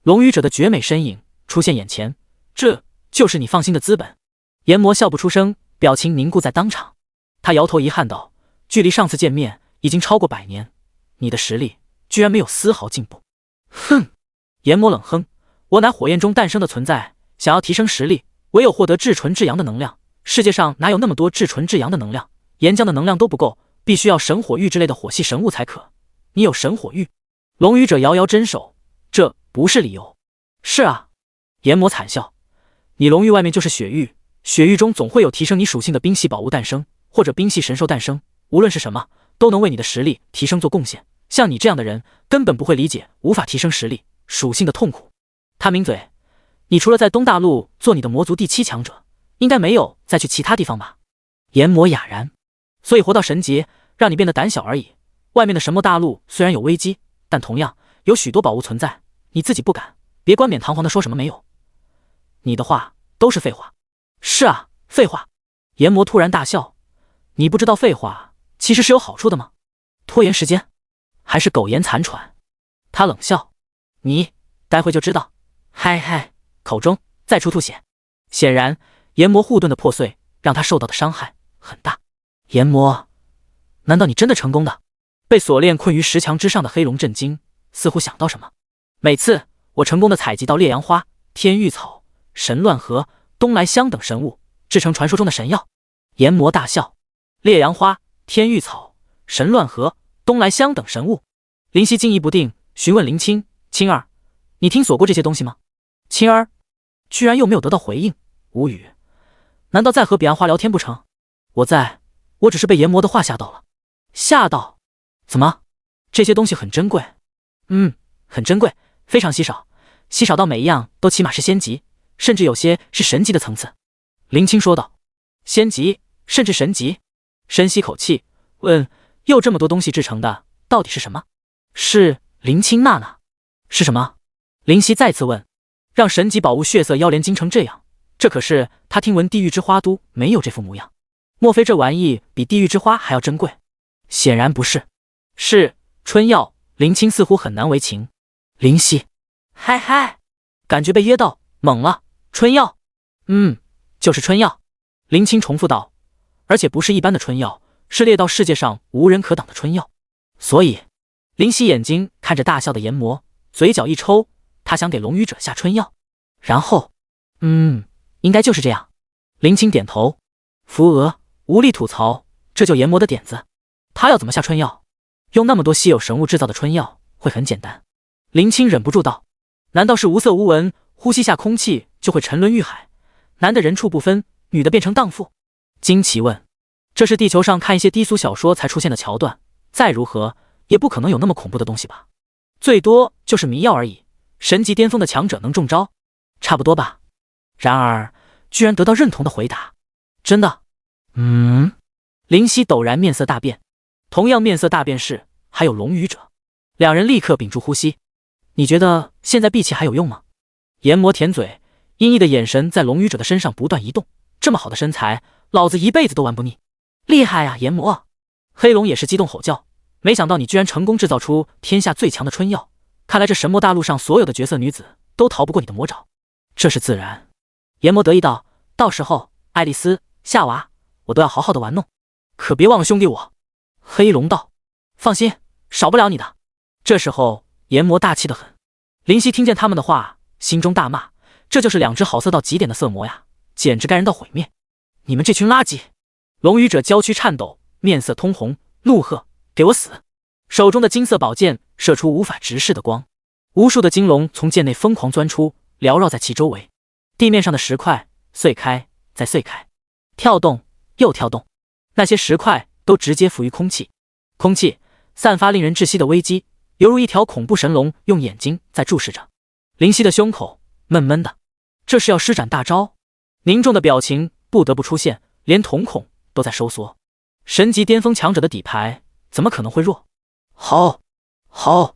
A: 龙语者的绝美身影出现眼前，这就是你放心的资本。炎魔笑不出声，表情凝固在当场。他摇头遗憾道：“距离上次见面已经超过100年，你的实力居然没有丝毫进步。”哼！炎魔冷哼：“我乃火焰中诞生的存在，想要提升实力，唯有获得至纯至阳的能量。世界上哪有那么多至纯至阳的能量？岩浆的能量都不够，必须要神火玉之类的火系神物才可。你有神火玉？”龙语者摇摇真手：“这不是理由。”“是啊。”炎魔惨笑：“你龙域外面就是血域，血域中总会有提升你属性的冰系宝物诞生，或者冰系神兽诞生，无论是什么，都能为你的实力提升做贡献。像你这样的人，根本不会理解无法提升实力属性的痛苦。”他抿嘴：“你除了在东大陆做你的魔族第7强者，应该没有再去其他地方吧？”炎魔哑然：“所以活到神级，让你变得胆小而已。外面的神魔大陆虽然有危机，但同样有许多宝物存在，你自己不敢，别冠冕堂皇的说什么没有。你的话都是废话。”“是啊，废话。”炎魔突然大笑：“你不知道废话其实是有好处的吗？拖延时间，还是苟延残喘？”他冷笑：“你待会就知道。”嗨嗨，口中再出吐血。显然炎魔护盾的破碎让他受到的伤害很大。炎魔，难道你真的成功的？被锁链困于10强之上的黑龙震惊，似乎想到什么。每次我成功的采集到烈阳花、天域草、神乱核、东来香等神物，制成传说中的神药。炎魔大笑：“烈阳花、天域草、神乱核、东来香等神物。”林夕惊疑不定，询问林青：“青儿，你听说过这些东西吗？”青儿居然又没有得到回应，无语。难道在和彼岸花聊天不成？我只是被炎魔的话吓到了。吓到？怎么？这些东西很珍贵？很珍贵，非常稀少，稀少到每一样都起码是仙级，甚至有些是神级的层次。林青说道。仙级，甚至神级？深吸口气，问：又这么多东西制成的，到底是什么？是林青娜娜？是什么？林夕再次问。让神级宝物血色妖莲精成这样，这可是他听闻地狱之花都没有这副模样。莫非这玩意比地狱之花还要珍贵？显然不是。是春药。林青似乎很难为情。林夕，嗨嗨，感觉被噎到，懵了。春药？就是春药。林青重复道，而且不是一般的春药，是烈到世界上无人可挡的春药。所以，林夕眼睛看着大笑的炎魔，嘴角一抽，他想给龙语者下春药。然后，应该就是这样。林青点头。扶额无力吐槽，这就炎魔的点子。他要怎么下春药？用那么多稀有神物制造的春药会很简单。林青忍不住道：“难道是无色无闻，呼吸下空气就会沉沦欲海，男的人畜不分，女的变成荡妇？”惊奇问：“这是地球上看一些低俗小说才出现的桥段，再如何也不可能有那么恐怖的东西吧？最多就是迷药而已，神级巅峰的强者能中招，差不多吧？”然而居然得到认同的回答。真的？林夕陡然面色大变，同样面色大变是还有龙语者。两人立刻屏住呼吸。你觉得现在闭气还有用吗？炎魔舔嘴，阴翳的眼神在龙语者的身上不断移动。这么好的身材，老子一辈子都玩不腻。厉害啊，炎魔！黑龙也是激动吼叫，没想到你居然成功制造出天下最强的春药，看来这神魔大陆上所有的绝色女子都逃不过你的魔爪。这是自然。炎魔得意道，到时候爱丽丝、夏娃我都要好好的玩弄，可别忘了兄弟我。黑龙道，放心，少不了你的。这时候炎魔大气得很。林夕听见他们的话，心中大骂，这就是2只好色到极点的色魔呀，简直该人到毁灭。你们这群垃圾！龙语者娇躯颤抖，面色通红，怒喝：给我死！手中的金色宝剑射出无法直视的光，无数的金龙从剑内疯狂钻出，缭绕在其周围。地面上的石块碎开再碎开，跳动又跳动，那些石块都直接浮于空气。空气散发令人窒息的危机，犹如一条恐怖神龙用眼睛在注视着。林夕的胸口闷闷的，这是要施展大招？凝重的表情不得不出现，连瞳孔都在收缩。神级巅峰强者的底牌怎么可能会弱？吼吼！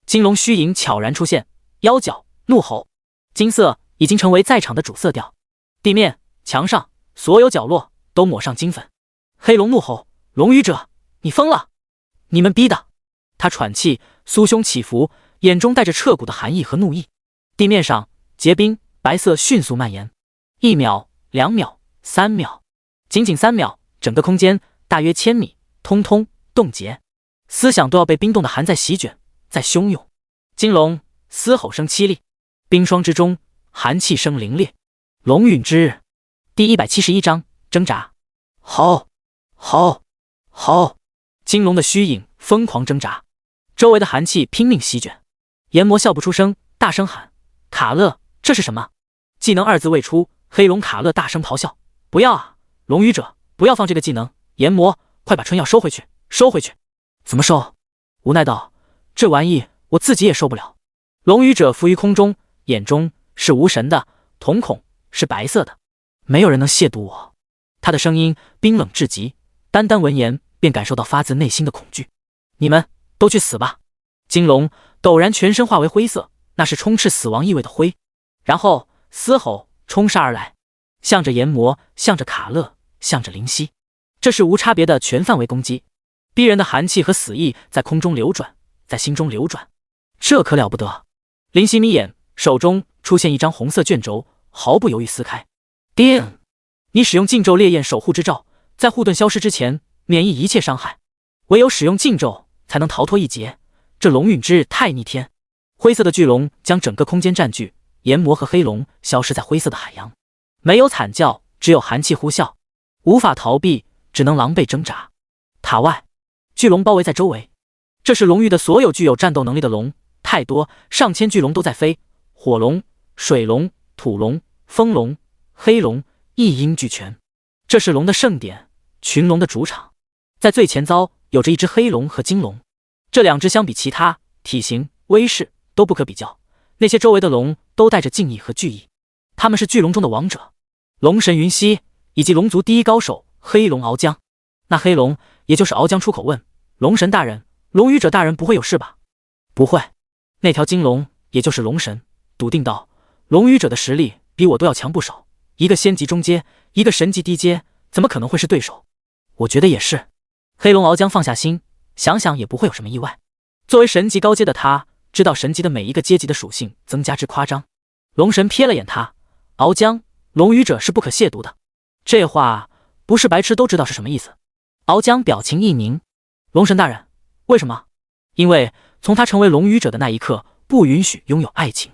A: 金龙虚影悄然出现，腰角怒吼，金色已经成为在场的主色调。地面、墙上所有角落都抹上金粉。黑龙怒吼：“龙语者，你疯了！你们逼的！”他喘气，酥胸起伏，眼中带着彻骨的寒意和怒意。地面上结冰，白色迅速蔓延，1秒、2秒、3秒，仅仅3秒，整个空间大约1000米，通通冻结，思想都要被冰冻的寒在席卷，在汹涌。金龙嘶吼声凄厉，冰霜之中寒气声凌冽。龙陨之第171章挣扎。吼吼吼！金龙的虚影疯狂挣扎，周围的寒气拼命席卷。炎魔笑不出声，大声喊：“卡勒，这是什么？”技能2字未出，黑龙卡勒大声咆哮：“不要啊！龙语者，不要放这个技能！炎魔，快把春药收回去，收回去！”怎么收？无奈道：“这玩意我自己也受不了。”龙语者浮于空中，眼中是无神的，瞳孔是白色的。没有人能亵渎我。他的声音冰冷至极，单单闻言便感受到发自内心的恐惧。你们都去死吧！金龙陡然全身化为灰色，那是充斥死亡意味的灰，然后嘶吼冲杀而来，向着炎魔，向着卡勒，向着灵犀。这是无差别的全范围攻击，逼人的寒气和死意在空中流转，在心中流转。这可了不得！灵犀眯眼，手中出现一张红色卷轴，毫不犹豫撕开。叮！你使用禁咒烈焰守护之罩，在护盾消失之前免疫一切伤害，唯有使用禁咒才能逃脱一劫。这龙陨之太逆天！灰色的巨龙将整个空间占据，炎魔和黑龙消失在灰色的海洋，没有惨叫，只有寒气呼啸，无法逃避，只能狼狈挣扎。塔外，巨龙包围在周围，这是龙域的所有具有战斗能力的龙，太多，上千巨龙都在飞，火龙、水龙、土龙、风龙、黑龙一应俱全。这是龙的盛典，群龙的主场。在最前遭有着一只黑龙和金龙，这2只相比其他，体型、威势都不可比较。那些周围的龙都带着敬意和惧意，他们是巨龙中的王者，龙神云溪以及龙族第一高手黑龙敖江。那黑龙也就是敖江出口问：“龙神大人，龙语者大人不会有事吧？”“不会。”那条金龙也就是龙神笃定道：“龙语者的实力比我都要强不少，一个仙级中阶，一个神级低阶，怎么可能会是对手？”“我觉得也是。”黑龙敖江放下心，想想也不会有什么意外。作为神级高阶的他，知道神级的每一个阶级的属性增加之夸张。龙神瞥了眼他：“敖江，龙语者是不可亵渎的。”这话不是白痴都知道是什么意思。敖江表情一凝：“龙神大人，为什么？”“因为从他成为龙语者的那一刻，不允许拥有爱情。”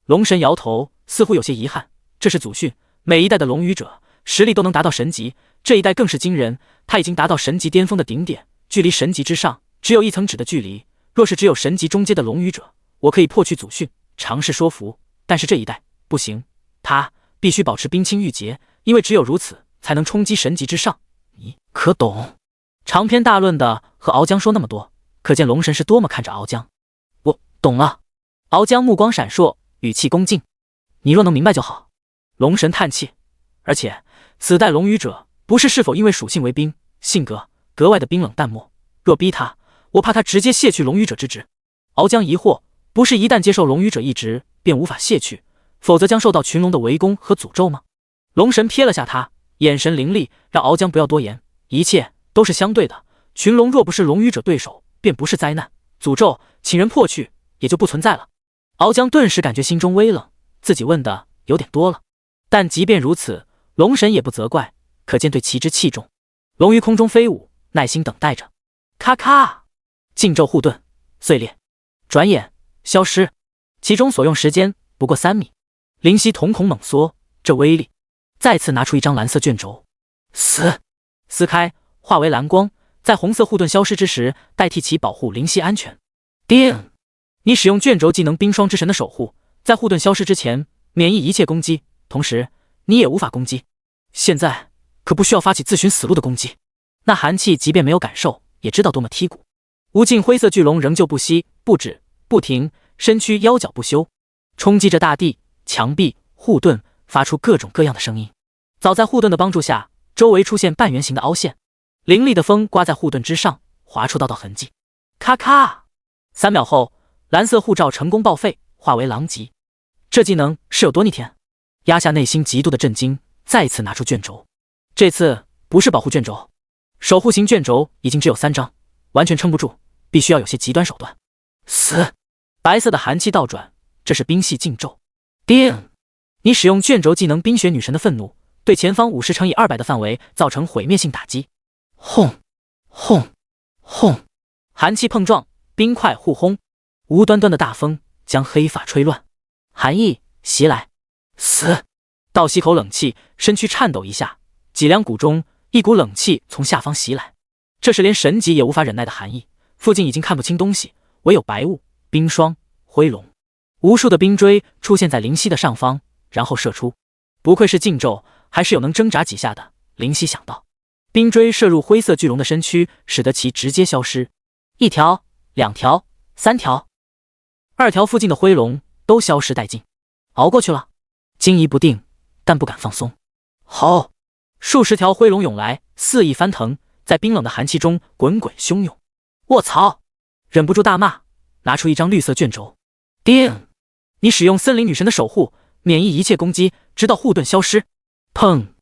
A: 龙神摇头，似乎有些遗憾：“这是祖训，每一代的龙语者实力都能达到神级，这一代更是惊人，他已经达到神级巅峰的顶点，距离神级之上只有1层纸的距离。若是只有神级中阶的龙语者，我可以破去祖训，尝试说服，但是这一代不行，他必须保持冰清玉洁，因为只有如此才能冲击神级之上。你可懂？”长篇大论的和敖江说那么多，可见龙神是多么看着敖江。“我懂了。”敖江目光闪烁，语气恭敬：“你若能明白就好。”龙神叹气：“而且此代龙语者不是否因为属性为冰，性格格外的冰冷淡漠，若逼他，我怕他直接卸去龙语者之职。”敖江疑惑：“不是一旦接受龙语者一职便无法卸去，否则将受到群龙的围攻和诅咒吗？”龙神瞥了下他，眼神凌厉，让敖江不要多言，一切都是相对的，群龙若不是龙语者对手，便不是灾难，诅咒请人破去也就不存在了。敖江顿时感觉心中微冷，自己问的有点多了，但即便如此，龙神也不责怪，可见对其之器重。龙于空中飞舞，耐心等待着。咔咔，禁咒护盾碎裂，转眼消失，其中所用时间不过3米。灵犀瞳孔猛缩，这威力！再次拿出一张蓝色卷轴，撕开，化为蓝光，在红色护盾消失之时，代替其保护灵犀安全。叮！你使用卷轴技能冰霜之神的守护，在护盾消失之前免疫一切攻击，同时你也无法攻击。现在可不需要发起自寻死路的攻击。那寒气即便没有感受，也知道多么剔骨。无尽灰色巨龙仍旧不息不止不停，身躯腰脚不休，冲击着大地、墙壁、护盾，发出各种各样的声音。早在护盾的帮助下，周围出现半圆形的凹陷，凌厉的风刮在护盾之上，划出道道痕迹。咔咔，3秒后，蓝色护罩成功报废，化为狼藉。这技能是有多逆天？压下内心极度的震惊，再次拿出卷轴。这次不是保护卷轴，守护型卷轴已经只有3张，完全撑不住，必须要有些极端手段。死！白色的寒气倒转，这是冰系禁咒。叮！你使用卷轴技能冰雪女神的愤怒，对前方50×200的范围造成毁灭性打击。轰！轰！轰！寒气碰撞，冰块互轰，无端端的大风将黑发吹乱，寒意袭来。死！倒吸口冷气，身躯颤抖一下，脊梁骨中一股冷气从下方袭来，这是连神级也无法忍耐的寒意。附近已经看不清东西，唯有白雾、冰霜、灰龙，无数的冰锥出现在灵犀的上方，然后射出。不愧是禁咒，还是有能挣扎几下的。灵犀想到，冰锥射入灰色巨龙的身躯，使得其直接消失。1条、2条、3条，2条附近的灰龙都消失殆尽。熬过去了，惊疑不定，但不敢放松。吼！数十条灰龙涌来，肆意翻腾，在冰冷的寒气中滚滚汹涌。卧槽！忍不住大骂，拿出一张绿色卷轴。叮！你使用森林女神的守护，免疫一切攻击，直到护盾消失。砰！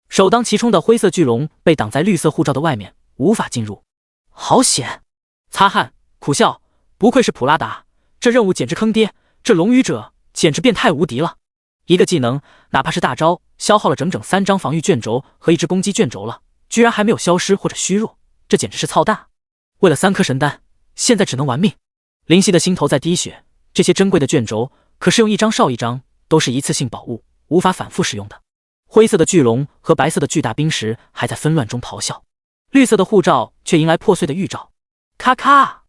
A: 首当其冲的灰色巨龙被挡在绿色护罩的外面，无法进入。好险！擦汗苦笑，不愧是普拉达，这任务简直坑爹，这龙语者简直变态无敌了。一个技能，哪怕是大招，消耗了整整3张防御卷轴和1只攻击卷轴了，居然还没有消失或者虚弱，这简直是操蛋。为了3颗神丹，现在只能玩命。灵犀的心头在滴血，这些珍贵的卷轴可是用1张少1张，都是一次性宝物，无法反复使用的。灰色的巨龙和白色的巨大冰石还在纷乱中咆哮，绿色的护罩却迎来破碎的预兆。咔咔，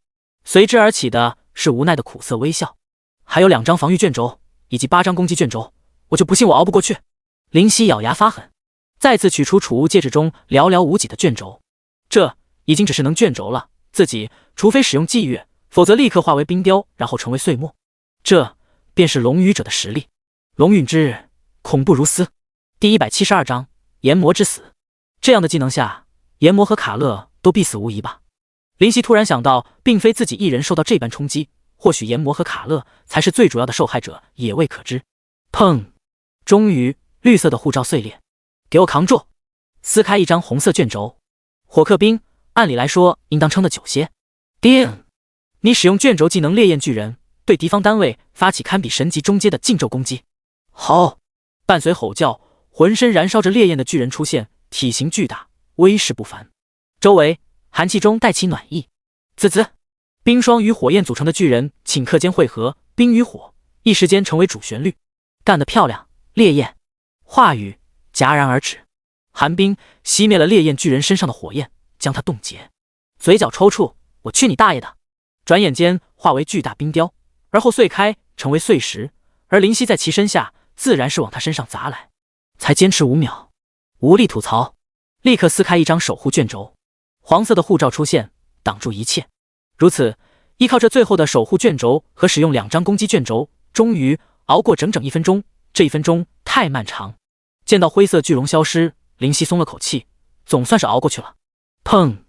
A: 随之而起的是无奈的苦涩微笑。还有2张防御卷轴以及8张攻击卷轴，我就不信我熬不过去。灵犀咬牙发狠，再次取出储物戒指中寥寥无几的卷轴。这已经只是能卷轴了，自己除非使用祭月，否则立刻化为冰雕，然后成为碎末。这便是龙语者的实力。龙陨之日，恐怖如斯。第172章炎魔之死。这样的技能下，炎魔和卡勒都必死无疑吧。灵犀突然想到，并非自己一人受到这般冲击，或许炎魔和卡勒才是最主要的受害者，也未可知。砰！终于，绿色的护罩碎裂，给我扛住！撕开1张红色卷轴。火克冰，按理来说应当撑得久些。叮！你使用卷轴技能烈焰巨人，对敌方单位发起堪比神级中阶的禁咒攻击。吼！伴随吼叫，浑身燃烧着烈焰的巨人出现，体型巨大，威势不凡。周围寒气中带起暖意。滋滋！冰霜与火焰组成的巨人顷刻间汇合，冰与火一时间成为主旋律。干得漂亮！烈焰！话语戛然而止，寒冰熄灭了烈焰巨人身上的火焰，将他冻结。嘴角抽搐，我去你大爷的！转眼间化为巨大冰雕，而后碎开成为碎石，而灵犀在其身下，自然是往他身上砸来。才坚持5秒，无力吐槽，立刻撕开1张守护卷轴。黄色的护罩出现，挡住一切。如此，依靠这最后的守护卷轴和使用2张攻击卷轴，终于熬过整整1分钟。这1分钟太漫长。见到灰色巨龙消失，灵犀松了口气，总算是熬过去了。砰！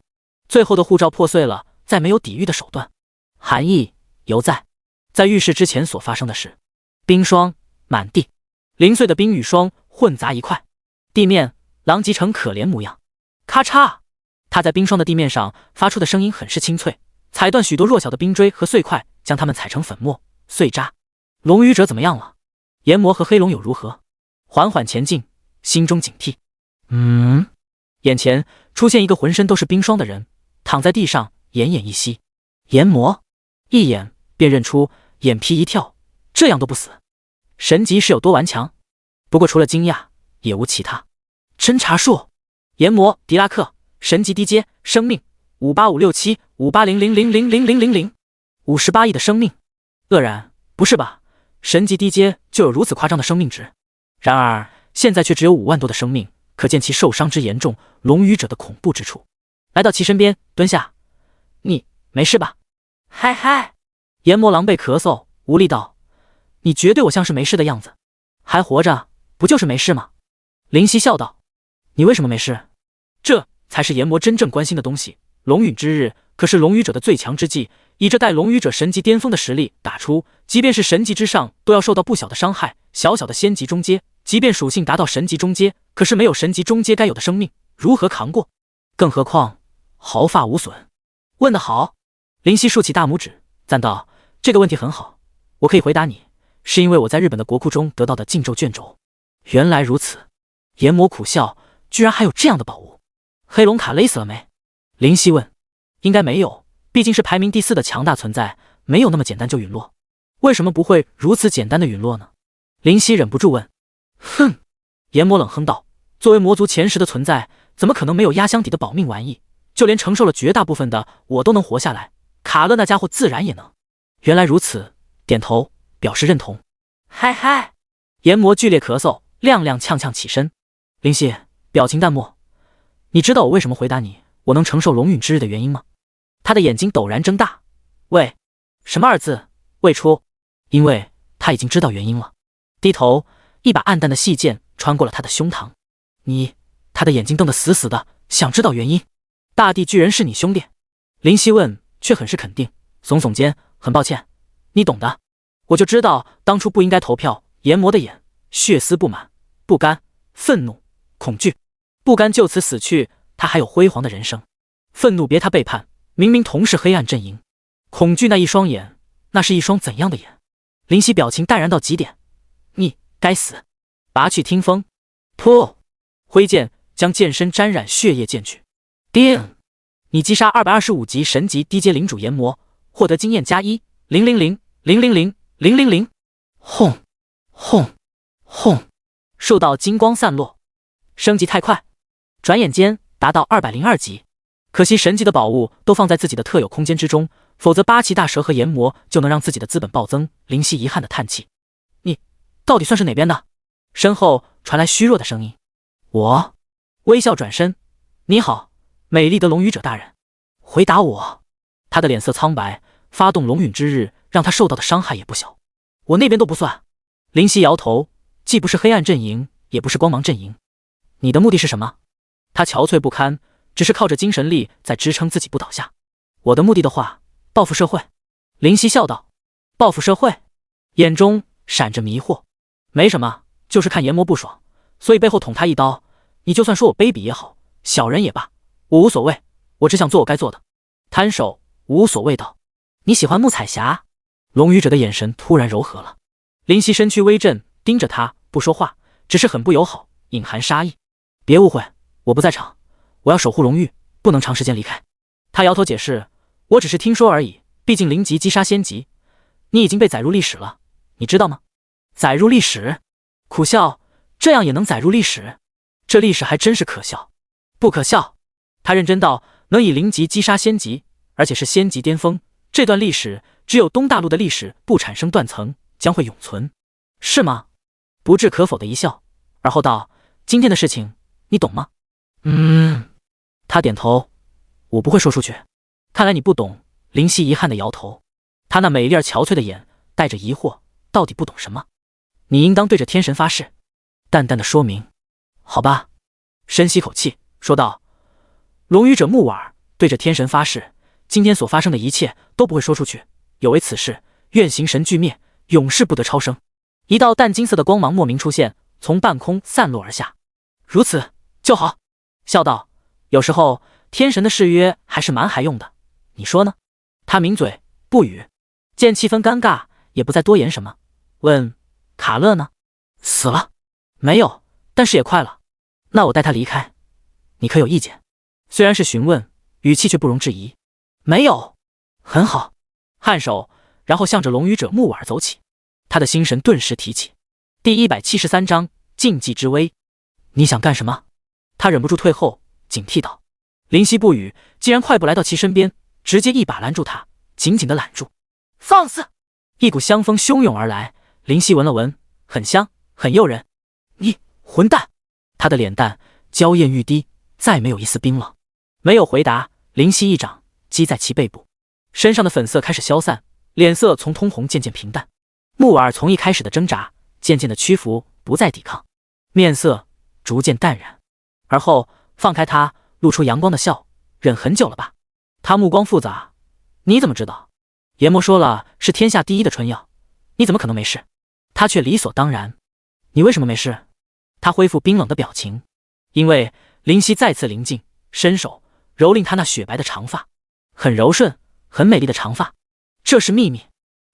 A: 最后的护罩破碎了，再没有抵御的手段。寒意犹在。在浴室之前所发生的事，冰霜满地，零碎的冰与霜混杂一块，地面狼藉成可怜模样。咔嚓！他在冰霜的地面上发出的声音很是清脆，踩断许多弱小的冰锥和碎块，将它们踩成粉末碎渣。龙语者怎么样了？炎魔和黑龙又如何？缓缓前进，心中警惕。眼前出现一个浑身都是冰霜的人，躺在地上奄奄一息。炎魔一眼便认出，眼皮一跳，这样都不死，神级是有多顽强？不过除了惊讶，也无其他。侦查术，炎魔狄拉克，神级低阶，生命5856758000000000，58亿的生命。愕然，不是吧？神级低阶就有如此夸张的生命值？然而现在却只有5万多的生命，可见其受伤之严重，龙语者的恐怖之处。来到其身边，蹲下。你没事吧？嗨嗨！炎魔狼狈咳嗽，无力道：“你绝对我像是没事的样子，还活着，不就是没事吗？”灵犀笑道：“你为什么没事？这才是炎魔真正关心的东西。龙陨之日，可是龙语者的最强之技，以这带龙语者神级巅峰的实力打出，即便是神级之上都要受到不小的伤害。小小的仙级中阶，即便属性达到神级中阶，可是没有神级中阶该有的生命，如何扛过？更何况毫发无损。问得好！林夕竖起大拇指，赞道：“这个问题很好，我可以回答你，是因为我在日本的国库中得到的禁咒卷轴。”原来如此。炎魔苦笑，居然还有这样的宝物。黑龙卡勒死了没？林夕问。应该没有，毕竟是排名第4的强大存在，没有那么简单就陨落。为什么不会如此简单的陨落呢？林夕忍不住问。哼！炎魔冷哼道，作为魔族前10的存在，怎么可能没有压箱底的保命玩意？就连承受了绝大部分的我都能活下来，卡勒那家伙自然也能。原来如此，点头表示认同。嗨嗨！炎魔剧烈咳嗽，踉踉跄跄起身。林夕表情淡漠，你知道我为什么回答你我能承受龙陨之日的原因吗？他的眼睛陡然睁大。喂，什么2字未出？因为他已经知道原因了。低头，一把暗淡的细剑穿过了他的胸膛。他的眼睛瞪得死死的，想知道原因。大地巨人是你兄弟？林夕问，却很是肯定，耸耸肩，很抱歉，你懂的。我就知道当初不应该投票。炎魔的眼血丝布满，不甘、愤怒、恐惧。不甘就此死去，他还有辉煌的人生；愤怒别他背叛，明明同是黑暗阵营；恐惧那一双眼，那是一双怎样的眼？林夕表情淡然到极点。你该死！拔去听风，噗！挥剑将剑身沾染血液剑去。叮！你击杀225级神级低阶领主炎魔，获得经验+10000000000。轰！轰！轰！数道金光散落。升级太快，转眼间达到202级。可惜神级的宝物都放在自己的特有空间之中，否则八岐大蛇和炎魔就能让自己的资本暴增。林夕遗憾的叹气。你到底算是哪边的？身后传来虚弱的声音。我微笑转身。你好，美丽的龙语者大人。回答我。他的脸色苍白，发动龙陨之日让他受到的伤害也不小。我那边都不算。林夕摇头，既不是黑暗阵营，也不是光芒阵营。你的目的是什么？他憔悴不堪，只是靠着精神力在支撑自己不倒下。我的目的的话，报复社会。林夕笑道。报复社会？眼中闪着迷惑。没什么，就是看炎魔不爽，所以背后捅他一刀。你就算说我卑鄙也好，小人也罢，我无所谓，我只想做我该做的。摊手，无所谓道。你喜欢木彩霞？龙语者的眼神突然柔和了。林夕身躯微震，盯着他不说话，只是很不友好，隐含杀意。别误会，我不在场，我要守护荣誉，不能长时间离开。他摇头解释，我只是听说而已，毕竟0级击杀仙级，你已经被载入历史了，你知道吗？载入历史？苦笑，这样也能载入历史？这历史还真是可笑。不可笑。他认真道，能以0级击杀仙级，而且是仙级巅峰，这段历史只有东大陆的历史不产生断层，将会永存。是吗？不置可否的一笑，而后道，今天的事情你懂吗？他点头。我不会说出去。看来你不懂。林夕遗憾的摇头，他那美丽而憔悴的眼带着疑惑，到底不懂什么？你应当对着天神发誓。淡淡的说明。好吧。深吸口气说道。龙语者木瓦对着天神发誓，今天所发生的一切都不会说出去，有违此事，愿行神俱灭，永世不得超生。一道淡金色的光芒莫名出现，从半空散落而下。如此就好。笑道，有时候天神的誓约还是蛮好用的，你说呢？他抿嘴不语，见气氛尴尬，也不再多言什么，问卡勒呢？死了？没有，但是也快了。那我带他离开，你可有意见？虽然是询问，语气却不容置疑。没有。很好。颔首，然后向着龙语者木瓦走起。他的心神顿时提起。第173章禁忌之威。你想干什么？他忍不住退后，警惕道。林夕不语，既然快步来到其身边，直接一把拦住他，紧紧地揽住。放肆！一股香风汹涌而来，林夕闻了闻，很香，很诱人。你混蛋！他的脸蛋娇艳欲滴，再没有一丝冰冷。没有回答，林夕一掌击在其背部，身上的粉色开始消散，脸色从通红渐渐平淡。木耳从一开始的挣扎，渐渐的屈服，不再抵抗，面色逐渐淡然，而后放开他，露出阳光的笑。忍很久了吧？他目光复杂，你怎么知道？研磨说了是天下第一的春药，你怎么可能没事？他却理所当然。你为什么没事？他恢复冰冷的表情。因为林夕再次临近，伸手蹂躏他那雪白的长发，很柔顺，很美丽的长发。这是秘密。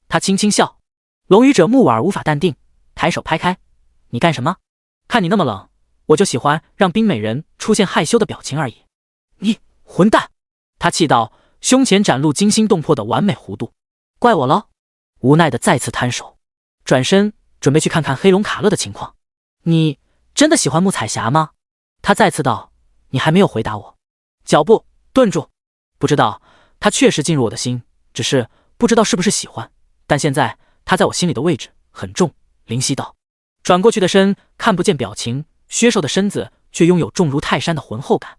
A: 他轻轻笑。龙语者木婉无法淡定，抬手拍开。你干什么？看你那么冷，我就喜欢让冰美人出现害羞的表情而已。你混蛋！他气到胸前展露惊心动魄的完美弧度。怪我了。无奈的再次摊手，转身准备去看看黑龙卡勒的情况。你真的喜欢木彩霞吗？他再次道。你还没有回答我。脚步顿住。不知道，他确实进入我的心，只是不知道是不是喜欢，但现在他在我心里的位置很重。林夕道。转过去的身看不见表情，削瘦的身子却拥有重如泰山的浑厚感。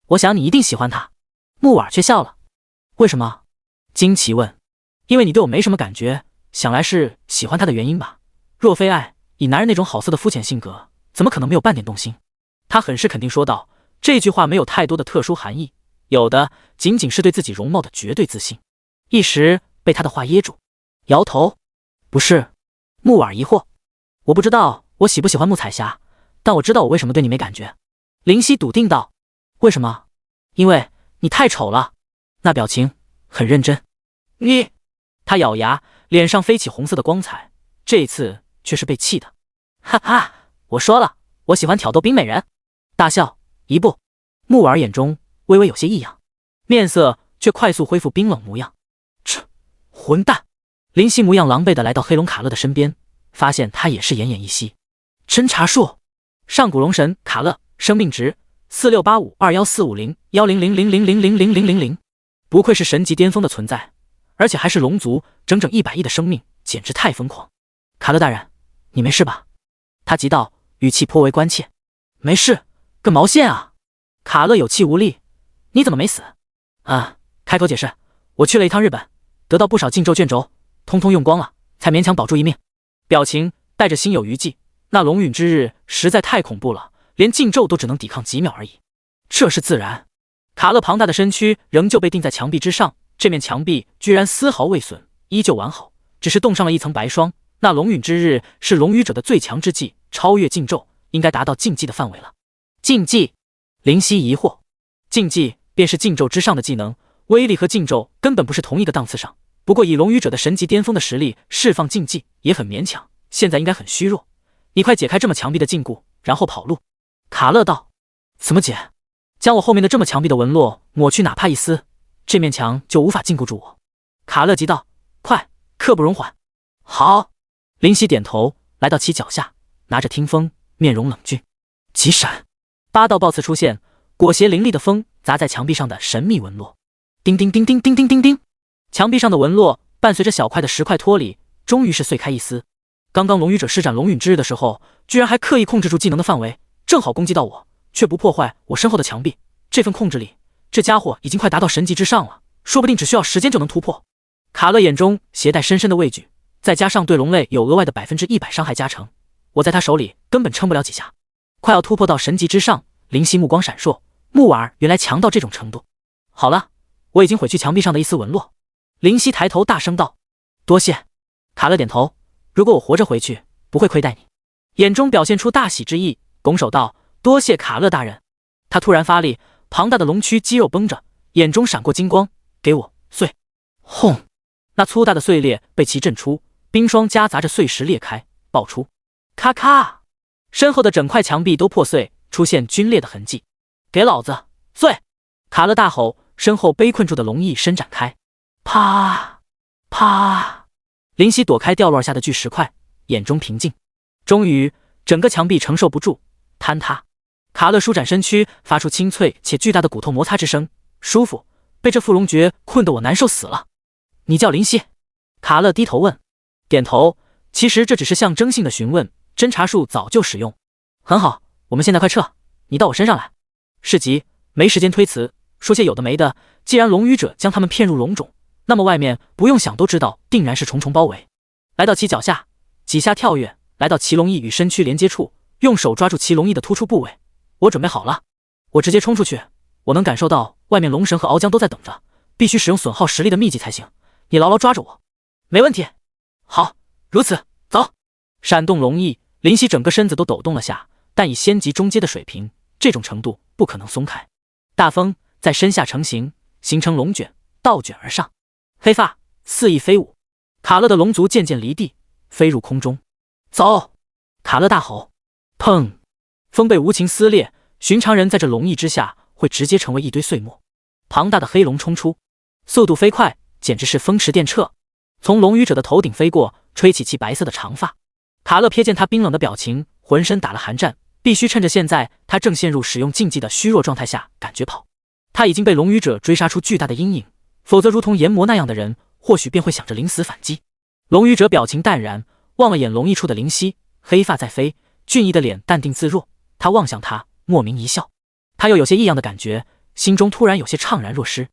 A: 我想你一定喜欢他。木婉却笑了。为什么？惊奇问。因为你对我没什么感觉，想来是喜欢他的原因吧。若非爱，以男人那种好色的肤浅性格，怎么可能没有半点动心？他很是肯定说道。这句话没有太多的特殊含义，有的仅仅是对自己容貌的绝对自信。一时被他的话噎住，摇头。不是。木婉疑惑。我不知道我喜不喜欢木彩霞，但我知道我为什么对你没感觉。林夕笃定道。为什么？因为你太丑了。那表情很认真。你……他咬牙，脸上飞起红色的光彩，这一次却是被气的。哈哈，我说了，我喜欢挑逗冰美人。大笑一步。木婉眼中微微有些异样，面色却快速恢复冰冷模样。混蛋！林夕模样狼狈地来到黑龙卡勒的身边，发现他也是奄奄一息。侦查术，上古龙神卡勒，生命值46852145010000000000。不愧是神级巅峰的存在，而且还是龙族，整整100亿的生命，简直太疯狂。卡勒大人，你没事吧？他急道，语气颇为关切。没事，个毛线啊！卡勒有气无力。你怎么没死？开口解释，我去了一趟日本，得到不少禁咒卷轴，通通用光了，才勉强保住一命。表情带着心有余悸。那龙陨之日实在太恐怖了，连禁咒都只能抵抗几秒而已。这是自然。卡勒庞大的身躯仍旧被钉在墙壁之上，这面墙壁居然丝毫未损，依旧完好，只是冻上了一层白霜。那龙陨之日是龙语者的最强之技，超越禁咒，应该达到禁忌的范围了。禁忌？林夕疑惑。禁忌便是禁咒之上的技能，威力和禁咒根本不是同一个档次上。不过以龙语者的神级巅峰的实力释放禁忌也很勉强，现在应该很虚弱。你快解开这么强逼的禁锢，然后跑路。卡勒道。怎么解？将我后面的这么强逼的纹络抹去哪怕一丝，这面墙就无法禁锢住我。卡勒急道。快，刻不容缓。好。林夕点头，来到其脚下，拿着听风，面容冷峻。急闪，8道爆刺出现，裹挟凌厉的风砸在墙壁上的神秘纹络。叮叮叮叮叮叮叮叮，墙壁上的纹络伴随着小块的石块脱离，终于是碎开一丝。刚刚龙语者施展龙陨之日的时候，居然还刻意控制住技能的范围，正好攻击到我，却不破坏我身后的墙壁。这份控制力，这家伙已经快达到神级之上了，说不定只需要时间就能突破。卡勒眼中携带深深的畏惧，再加上对龙类有额外的100%伤害加成，我在他手里根本撑不了几下。快要突破到神级之上，林夕目光闪烁，木婉原来强到这种程度。好了，我已经毁去墙壁上的一丝纹络。林夕抬头大声道。多谢。卡勒点头。如果我活着回去，不会亏待你。眼中表现出大喜之意，拱手道。多谢卡勒大人。他突然发力，庞大的龙躯肌肉绷着，眼中闪过金光。给我碎！轰！那粗大的碎裂被其震出，冰霜夹杂着碎石裂开，爆出。咔咔！身后的整块墙壁都破碎，出现皲裂的痕迹。给老子碎！卡勒大吼，身后被困住的龙翼伸展开。啪！啪！林夕躲开掉落下的巨石块，眼中平静。终于，整个墙壁承受不住，坍塌。卡勒舒展身躯，发出清脆且巨大的骨头摩擦之声。舒服，被这副龙诀困得我难受死了。你叫林夕？卡勒低头问。点头。其实这只是象征性的询问，侦查术早就使用。很好，我们现在快撤，你到我身上来。是急，没时间推辞，说些有的没的。既然龙语者将他们骗入龙种，那么外面不用想都知道，定然是重重包围。来到其脚下，几下跳跃，来到其龙翼与身躯连接处，用手抓住其龙翼的突出部位。我准备好了，我直接冲出去。我能感受到外面龙神和鳌江都在等着，必须使用损耗实力的秘技才行。你牢牢抓着我。没问题。好，如此，走。闪动龙翼，林夕整个身子都抖动了下，但以仙级中阶的水平，这种程度不可能松开。大风在身下成型，形成龙卷，倒卷而上，黑发肆意飞舞。卡勒的龙族渐渐离地，飞入空中。走！卡勒大吼。砰！风被无情撕裂，寻常人在这龙翼之下会直接成为一堆碎末。庞大的黑龙冲出，速度飞快，简直是风驰电掣，从龙语者的头顶飞过，吹起其白色的长发。卡勒瞥见他冰冷的表情，浑身打了寒战，必须趁着现在他正陷入使用禁忌的虚弱状态下赶绝跑。他已经被龙语者追杀出巨大的阴影，否则如同炎魔那样的人，或许便会想着临死反击。龙语者表情淡然，望了眼龙翼处的灵犀，黑发在飞，俊逸的脸淡定自若。他望向他，莫名一笑。他又有些异样的感觉，心中突然有些怅然若失，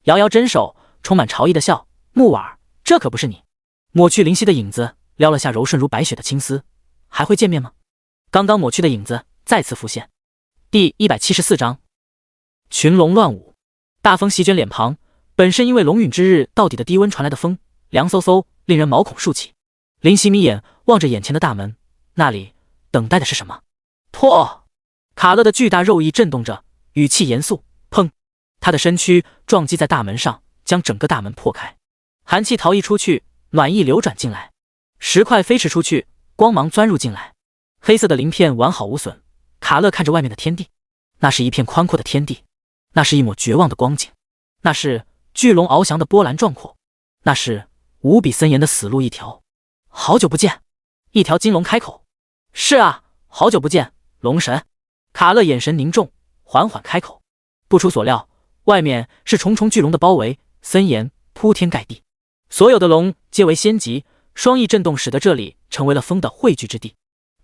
A: 摇摇真手，充满潮意的笑：“木婉，这可不是你。”抹去灵犀的影子，撩了下柔顺如白雪的青丝。还会见面吗？刚刚抹去的影子再次浮现。第174章，群龙乱舞。大风席卷脸庞，本身因为龙陨之日到底的低温传来的风，凉飕飕，令人毛孔竖起。林夕眯眼望着眼前的大门，那里等待的是什么？破！卡勒的巨大肉翼震动着，语气严肃。砰！他的身躯撞击在大门上，将整个大门破开。寒气逃逸出去，暖意流转进来，石块飞驰出去，光芒钻入进来。黑色的鳞片完好无损。卡勒看着外面的天地，那是一片宽阔的天地，那是一抹绝望的光景，那是巨龙翱翔的波澜壮阔，那是无比森严的死路一条。好久不见！一条金龙开口。是啊，好久不见，龙神。卡勒眼神凝重，缓缓开口。不出所料，外面是重重巨龙的包围，森严铺天盖地，所有的龙皆为仙级，双翼震动，使得这里成为了风的汇聚之地。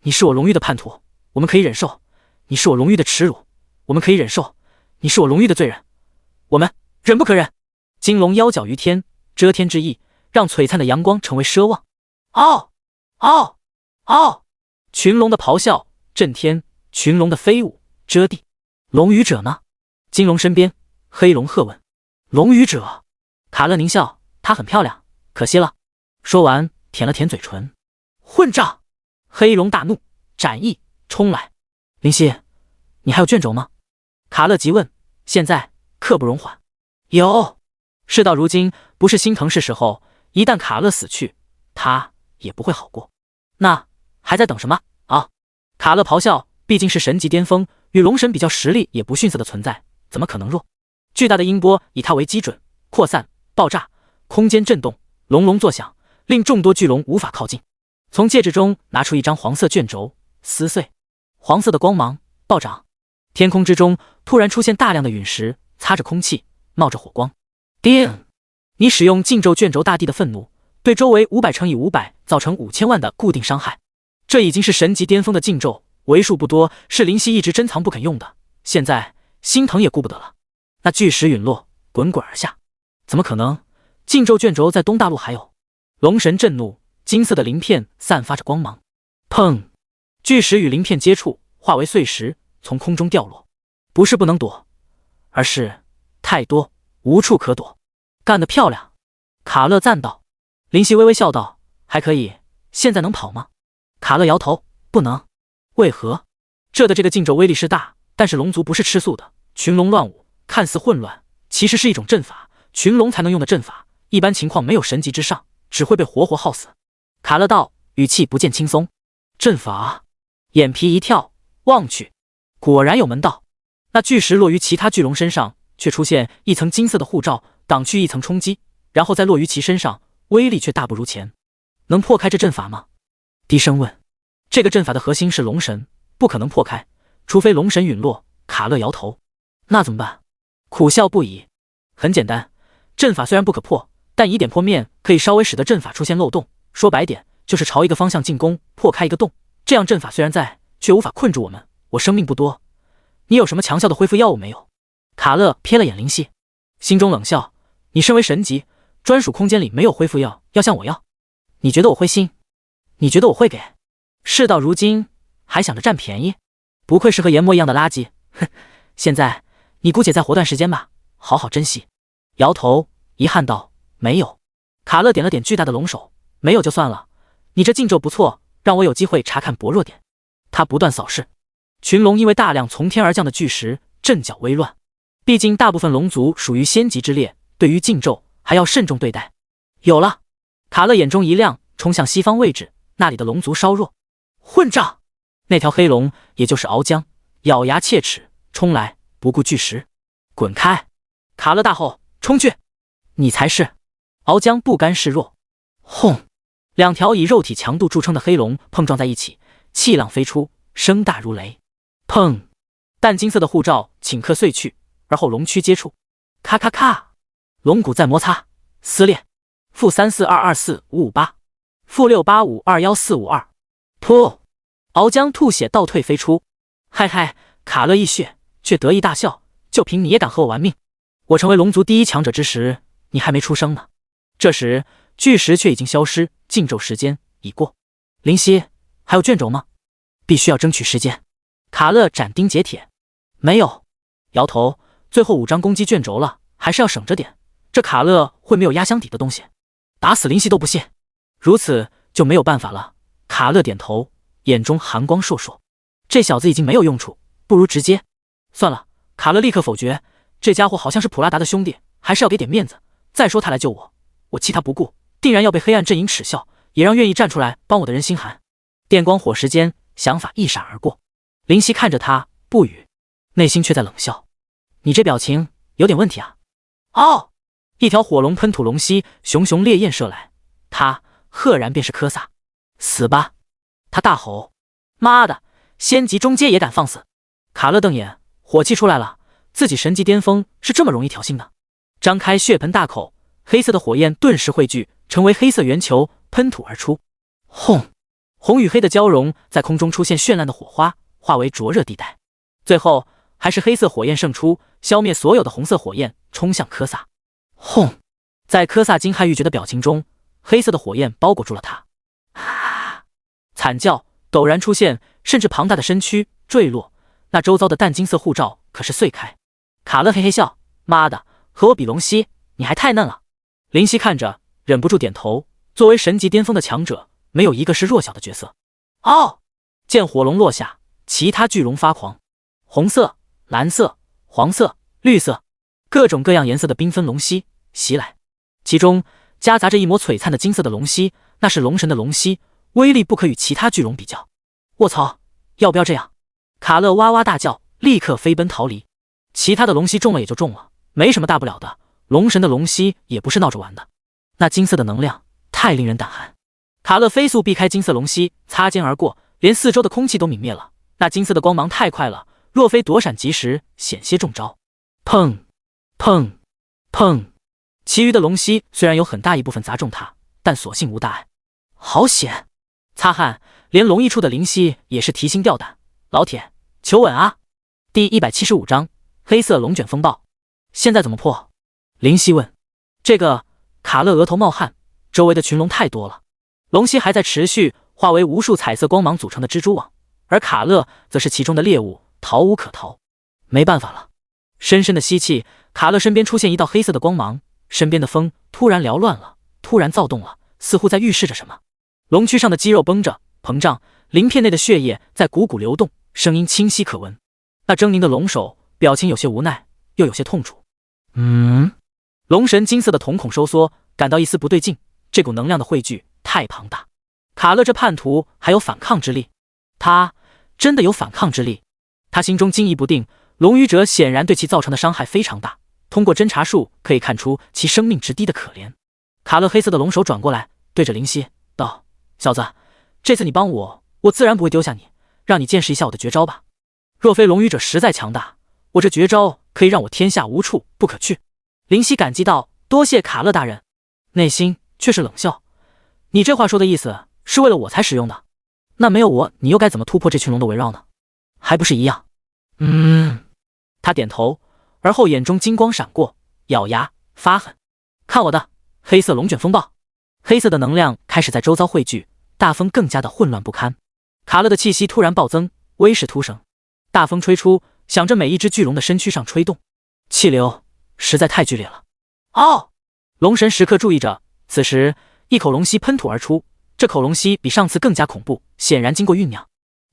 A: 你是我龙域的叛徒，我们可以忍受；你是我龙域的耻辱，我们可以忍受；你是我龙域的罪人，我们忍不可忍。金龙腰角于天，遮天之意，让璀璨的阳光成为奢望。嗷嗷嗷！群龙的咆哮震天，群龙的飞舞遮地。龙语者呢？金龙身边，黑龙喝问。龙语者？卡勒狞笑，她很漂亮，可惜了。说完，舔了舔嘴唇。混账！黑龙大怒，斩翼冲来。林夕，你还有卷轴吗？卡勒急问。现在刻不容缓。有。事到如今，不是心疼是时候。一旦卡勒死去，他也不会好过。那还在等什么啊？卡勒咆哮，毕竟是神级巅峰，与龙神比较，实力也不逊色的存在，怎么可能弱？巨大的音波以他为基准，扩散、爆炸，空间震动，隆隆作响，令众多巨龙无法靠近。从戒指中拿出一张黄色卷轴，撕碎，黄色的光芒暴涨，天空之中突然出现大量的陨石，擦着空气，冒着火光。叮！你使用禁咒卷轴大地的愤怒，对周围500乘以500造成5000万的固定伤害。这已经是神级巅峰的禁咒，为数不多，是林夕一直珍藏不肯用的。现在心疼也顾不得了。那巨石陨落，滚滚而下。怎么可能？禁咒卷轴在东大陆还有。龙神震怒，金色的鳞片散发着光芒。砰！巨石与鳞片接触，化为碎石，从空中掉落。不是不能躲，而是太多，无处可躲。干得漂亮！卡勒赞道。林夕微微笑道：“还可以，现在能跑吗？”卡勒摇头：“不能。”为何？这个禁咒威力是大，但是龙族不是吃素的，群龙乱舞，看似混乱，其实是一种阵法，群龙才能用的阵法，一般情况没有神级之上，只会被活活耗死。卡勒道，语气不见轻松。阵法？眼皮一跳，望去，果然有门道。那巨石落于其他巨龙身上，却出现一层金色的护罩，挡去一层冲击，然后再落于其身上，威力却大不如前。能破开这阵法吗？低声问。这个阵法的核心是龙神，不可能破开，除非龙神陨落。卡勒摇头。那怎么办？苦笑不已。很简单，阵法虽然不可破，但以点破面，可以稍微使得阵法出现漏洞。说白点，就是朝一个方向进攻，破开一个洞，这样阵法虽然在，却无法困住我们。我生命不多，你有什么强效的恢复药物没有？卡勒瞥了眼灵犀，心中冷笑。你身为神级，专属空间里没有恢复药，要向我要？你觉得我会信？你觉得我会给？事到如今，还想着占便宜？不愧是和研磨一样的垃圾。哼，现在你姑且再活段时间吧，好好珍惜。摇头，遗憾道：“没有。”卡勒点了点巨大的龙首，没有就算了，你这禁咒不错，让我有机会查看薄弱点。他不断扫视，群龙因为大量从天而降的巨石，阵脚微乱。毕竟大部分龙族属于仙级之列，对于禁咒还要慎重对待。有了，卡勒眼中一亮，冲向西方位置，那里的龙族稍弱。混账！那条黑龙，也就是鳌江，咬牙切齿冲来，不顾巨石，滚开！卡勒大吼：“冲去！”你才是！鳌江不甘示弱，轰！两条以肉体强度著称的黑龙碰撞在一起，气浪飞出，声大如雷。砰！淡金色的护罩顷刻碎去，而后龙躯接触，咔咔咔，龙骨在摩擦撕裂。-34224-558，-68521-452。噗！鳌江吐血倒退飞出。嗨嗨！卡勒一血，却得意大笑，就凭你也敢和我玩命？我成为龙族第一强者之时，你还没出生呢。这时巨石却已经消失，禁咒时间已过。灵犀，还有卷轴吗？必须要争取时间。卡勒斩钉截铁。没有。摇头，最后5张攻击卷轴了，还是要省着点。这卡勒会没有压箱底的东西？打死灵犀都不信。如此就没有办法了。卡勒点头，眼中寒光烁烁。这小子已经没有用处，不如直接。算了，卡勒立刻否决。这家伙好像是普拉达的兄弟，还是要给点面子。再说他来救我，我弃他不顾，定然要被黑暗阵营耻笑，也让愿意站出来帮我的人心寒。电光火石间，想法一闪而过。灵犀看着他不语，内心却在冷笑：你这表情有点问题啊！哦，一条火龙喷吐龙息，熊熊烈焰射来，他赫然便是科萨。死吧！他大吼：妈的，仙级中阶也敢放肆！卡勒瞪眼，火气出来了，自己神级巅峰是这么容易挑衅的？张开血盆大口，黑色的火焰顿时汇聚，成为黑色圆球，喷吐而出。轰！红与黑的交融，在空中出现绚烂的火花，化为灼热地带。最后还是黑色火焰胜出，消灭所有的红色火焰，冲向科萨。轰！在科萨惊骇欲绝的表情中，黑色的火焰包裹住了他。啊！惨叫陡然出现，甚至庞大的身躯坠落，那周遭的淡金色护罩可是碎开。卡勒嘿嘿笑：妈的，和我比龙息，你还太嫩了。灵犀看着，忍不住点头。作为神级巅峰的强者，没有一个是弱小的角色。哦！见火龙落下，其他巨龙发狂，红色、蓝色、黄色、绿色，各种各样颜色的缤纷龙息袭来，其中夹杂着一抹璀璨的金色的龙息，那是龙神的龙息，威力不可与其他巨龙比较。卧槽，要不要这样？卡勒哇哇大叫，立刻飞奔逃离。其他的龙息中了也就中了，没什么大不了的，龙神的龙息也不是闹着玩的。那金色的能量太令人胆寒。卡勒飞速避开金色龙息，擦肩而过，连四周的空气都泯灭了。那金色的光芒太快了，若非躲闪及时，险些中招。砰砰砰！其余的龙息虽然有很大一部分砸中他，但所幸无大碍。好险！擦汗，连龙翼处的灵犀也是提心吊胆。老铁，求稳啊！第175章黑色龙卷风暴。现在怎么破？灵犀问。这个，卡勒额头冒汗，周围的群龙太多了。龙息还在持续，化为无数彩色光芒组成的蜘蛛网，而卡勒则是其中的猎物，逃无可逃。没办法了，深深的吸气，卡勒身边出现一道黑色的光芒，身边的风突然缭乱了，突然躁动了，似乎在预示着什么。龙躯上的肌肉绷着膨胀，鳞片内的血液在汩汩流动，声音清晰可闻。那狰狞的龙首表情有些无奈，又有些痛楚。龙神金色的瞳孔收缩，感到一丝不对劲，这股能量的汇聚太庞大。卡勒这叛徒还有反抗之力？他真的有反抗之力？他心中惊疑不定。龙羽者显然对其造成的伤害非常大，通过侦查术可以看出其生命值低的可怜。卡勒黑色的龙首转过来，对着灵犀道：小子，这次你帮我，我自然不会丢下你，让你见识一下我的绝招吧。若非龙羽者实在强大，我这绝招可以让我天下无处不可去。灵犀感激道：多谢卡勒大人。内心却是冷笑：你这话说的意思是为了我才使用的？那没有我，你又该怎么突破这群龙的围绕呢？还不是一样？他点头，而后眼中金光闪过，咬牙发狠：看我的黑色龙卷风暴！黑色的能量开始在周遭汇聚，大风更加的混乱不堪。卡勒的气息突然暴增，威势突升，大风吹出，响着每一只巨龙的身躯上吹动，气流实在太剧烈了。哦！龙神时刻注意着，此时一口龙息喷吐而出，这口龙息比上次更加恐怖，显然经过酝酿。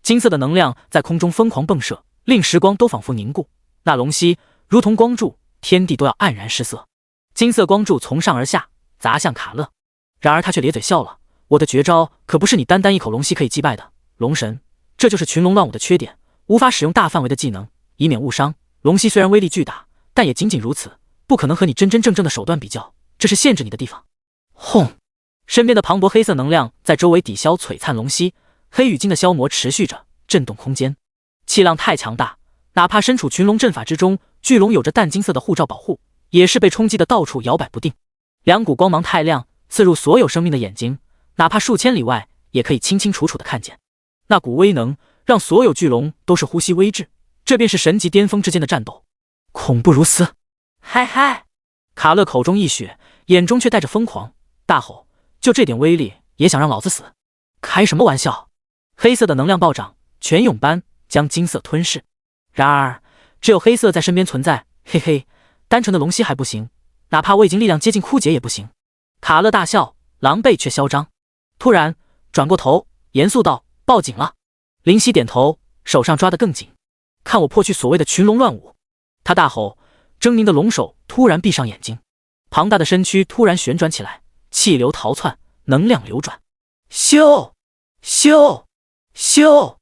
A: 金色的能量在空中疯狂迸射，令时光都仿佛凝固。那龙息如同光柱，天地都要黯然失色。金色光柱从上而下砸向卡勒，然而他却咧嘴笑了：“我的绝招可不是你单单一口龙息可以击败的，龙神，这就是群龙乱舞的缺点，无法使用大范围的技能，以免误伤。龙息虽然威力巨大，但也仅仅如此，不可能和你真正的手段比较，这是限制你的地方。”轰！身边的磅礴黑色能量在周围抵消璀璨龙息，黑羽金的消磨持续着，震动空间。气浪太强大，哪怕身处群龙阵法之中，巨龙有着淡金色的护罩保护，也是被冲击的到处摇摆不定。两股光芒太亮，刺入所有生命的眼睛，哪怕数千里外也可以清清楚楚的看见。那股威能让所有巨龙都是呼吸微滞，这便是神级巅峰之间的战斗，恐怖如斯。嗨嗨！卡勒口中一血，眼中却带着疯狂，大吼：“就这点威力也想让老子死？开什么玩笑！”黑色的能量暴涨，泉涌般将金色吞噬。然而只有黑色在身边存在，嘿嘿，单纯的龙息还不行，哪怕我已经力量接近枯竭也不行。卡勒大笑，狼狈却嚣张。突然转过头，严肃道：“报警了。”林夕点头，手上抓得更紧。看我破去所谓的群龙乱舞！他大吼，狰狞的龙手突然闭上眼睛，庞大的身躯突然旋转起来，气流逃窜，能量流转，咻咻咻，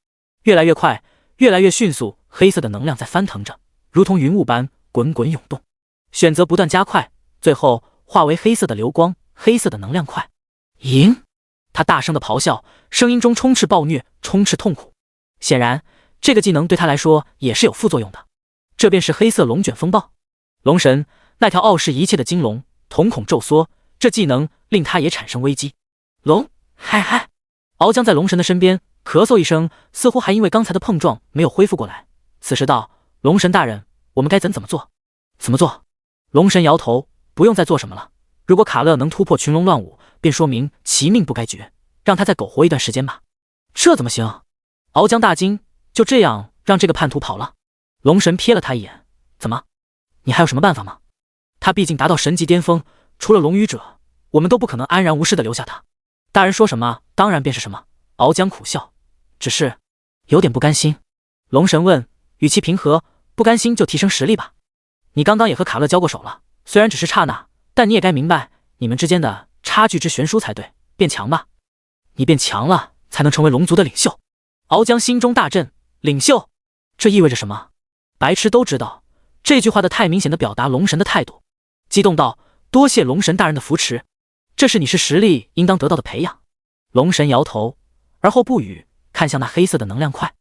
A: 越来越快，越来越迅速。黑色的能量在翻腾着，如同云雾般滚滚涌动，选择不断加快，最后化为黑色的流光，黑色的能量块。赢！他大声的咆哮，声音中充斥暴虐，充斥痛苦。显然这个技能对他来说也是有副作用的，这便是黑色龙卷风暴。龙神，那条傲视一切的金龙，瞳孔骤缩，这技能令他也产生危机。龙，嗨嗨！敖江在龙神的身边咳嗽一声，似乎还因为刚才的碰撞没有恢复过来。此时道：“龙神大人，我们该怎么做？”怎么做？龙神摇头，不用再做什么了。如果卡勒能突破群龙乱舞，便说明其命不该绝，让他再苟活一段时间吧。这怎么行？敖江大惊，就这样让这个叛徒跑了？龙神瞥了他一眼，怎么？你还有什么办法吗？他毕竟达到神级巅峰，除了龙语者，我们都不可能安然无事的留下他。大人说什么，当然便是什么。敖江苦笑，只是有点不甘心。龙神问，语气平和，不甘心就提升实力吧。你刚刚也和卡勒交过手了，虽然只是刹那，但你也该明白你们之间的差距之悬殊才对，变强吧。你变强了，才能成为龙族的领袖。敖江心中大震，领袖，这意味着什么？白痴都知道，这句话的太明显的表达龙神的态度。激动道：“多谢龙神大人的扶持，这是你是实力应当得到的培养。”龙神摇头，而后不语，看向那黑色的能量块。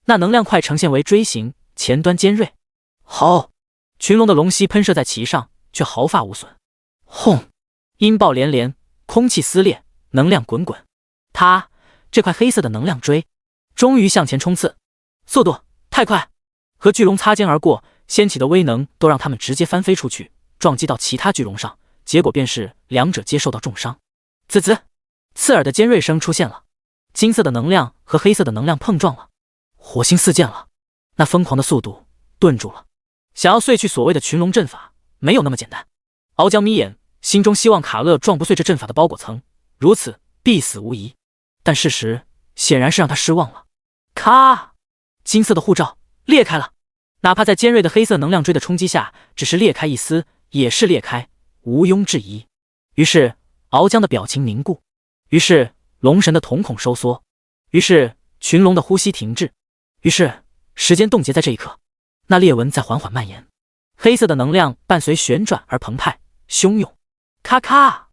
A: 那能量块呈现为锥形，前端尖锐。好！群龙的龙息喷射在其上，却毫发无损。轰！音爆连连，空气撕裂，能量滚滚。这块黑色的能量锥终于向前冲刺，速度太快，和巨龙擦肩而过，掀起的威能都让他们直接翻飞出去，撞击到其他巨龙上，结果便是两者皆受到重伤。滋滋，刺耳的尖锐声出现了，金色的能量和黑色的能量碰撞了，火星四溅了。那疯狂的速度顿住了，想要碎去所谓的群龙阵法，没有那么简单。敖江眯眼，心中希望卡勒撞不碎这阵法的包裹层，如此必死无疑。但事实显然是让他失望了。咔！金色的护罩裂开了，哪怕在尖锐的黑色能量锥的冲击下，只是裂开一丝，也是裂开，毋庸置疑。于是敖江的表情凝固，于是龙神的瞳孔收缩，于是群龙的呼吸停滞，于是时间冻结在这一刻。那裂纹在缓缓蔓延，黑色的能量伴随旋转而澎湃汹涌。咔咔！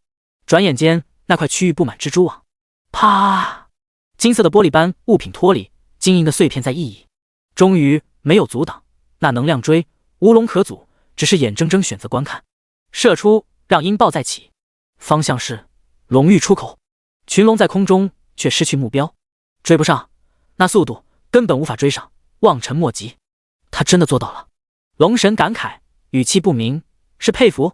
A: 转眼间，那块区域布满蜘蛛网。啪！金色的玻璃般物品脱离，晶莹的碎片在熠熠。终于没有阻挡，那能量锥无龙可阻，只是眼睁睁选择观看。射出，让音爆再起。方向是龙域出口。群龙在空中却失去目标，追不上，那速度根本无法追上，望尘莫及。他真的做到了。龙神感慨，语气不明，是佩服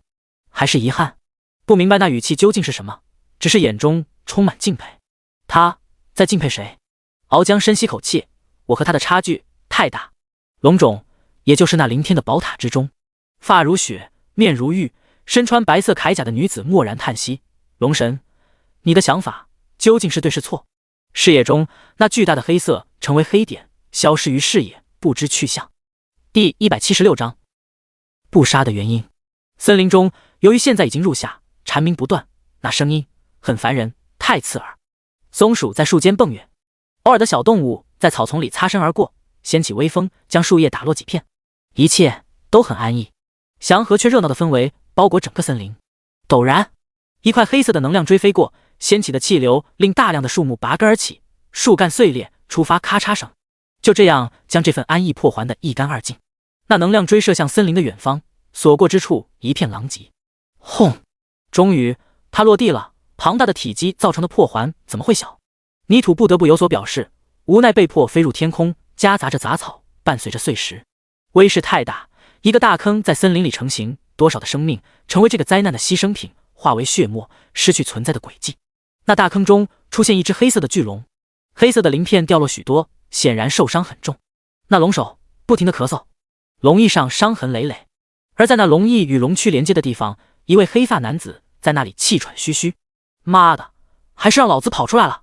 A: 还是遗憾？不明白那语气究竟是什么，只是眼中充满敬佩。他在敬佩谁？敖江深吸口气，我和他的差距太大。龙种，也就是那凌天的宝塔之中，发如雪，面如玉，身穿白色铠甲的女子蓦然叹息：“龙神，你的想法究竟是对是错？”视野中，那巨大的黑色成为黑点，消失于视野，不知去向。第176章，不杀的原因。森林中，由于现在已经入夏，蝉鸣不断，那声音很烦人，太刺耳。松鼠在树间蹦跃，偶尔的小动物在草丛里擦身而过，掀起微风，将树叶打落几片。一切都很安逸，祥和却热闹的氛围包裹整个森林。陡然，一块黑色的能量锥飞过，掀起的气流令大量的树木拔根而起，树干碎裂，触发咔嚓声，就这样将这份安逸破还得一干二净。那能量锥射向森林的远方，所过之处一片狼藉。轰！终于，它落地了。庞大的体积造成的破环怎么会小？泥土不得不有所表示，无奈被迫飞入天空，夹杂着杂草，伴随着碎石。威势太大，一个大坑在森林里成型，多少的生命成为这个灾难的牺牲品，化为血沫，失去存在的轨迹。那大坑中出现一只黑色的巨龙，黑色的鳞片掉落许多，显然受伤很重。那龙首不停地咳嗽，龙翼上伤痕累累，而在那龙翼与龙躯连接的地方，一位黑发男子在那里气喘吁吁。妈的，还是让老子跑出来了！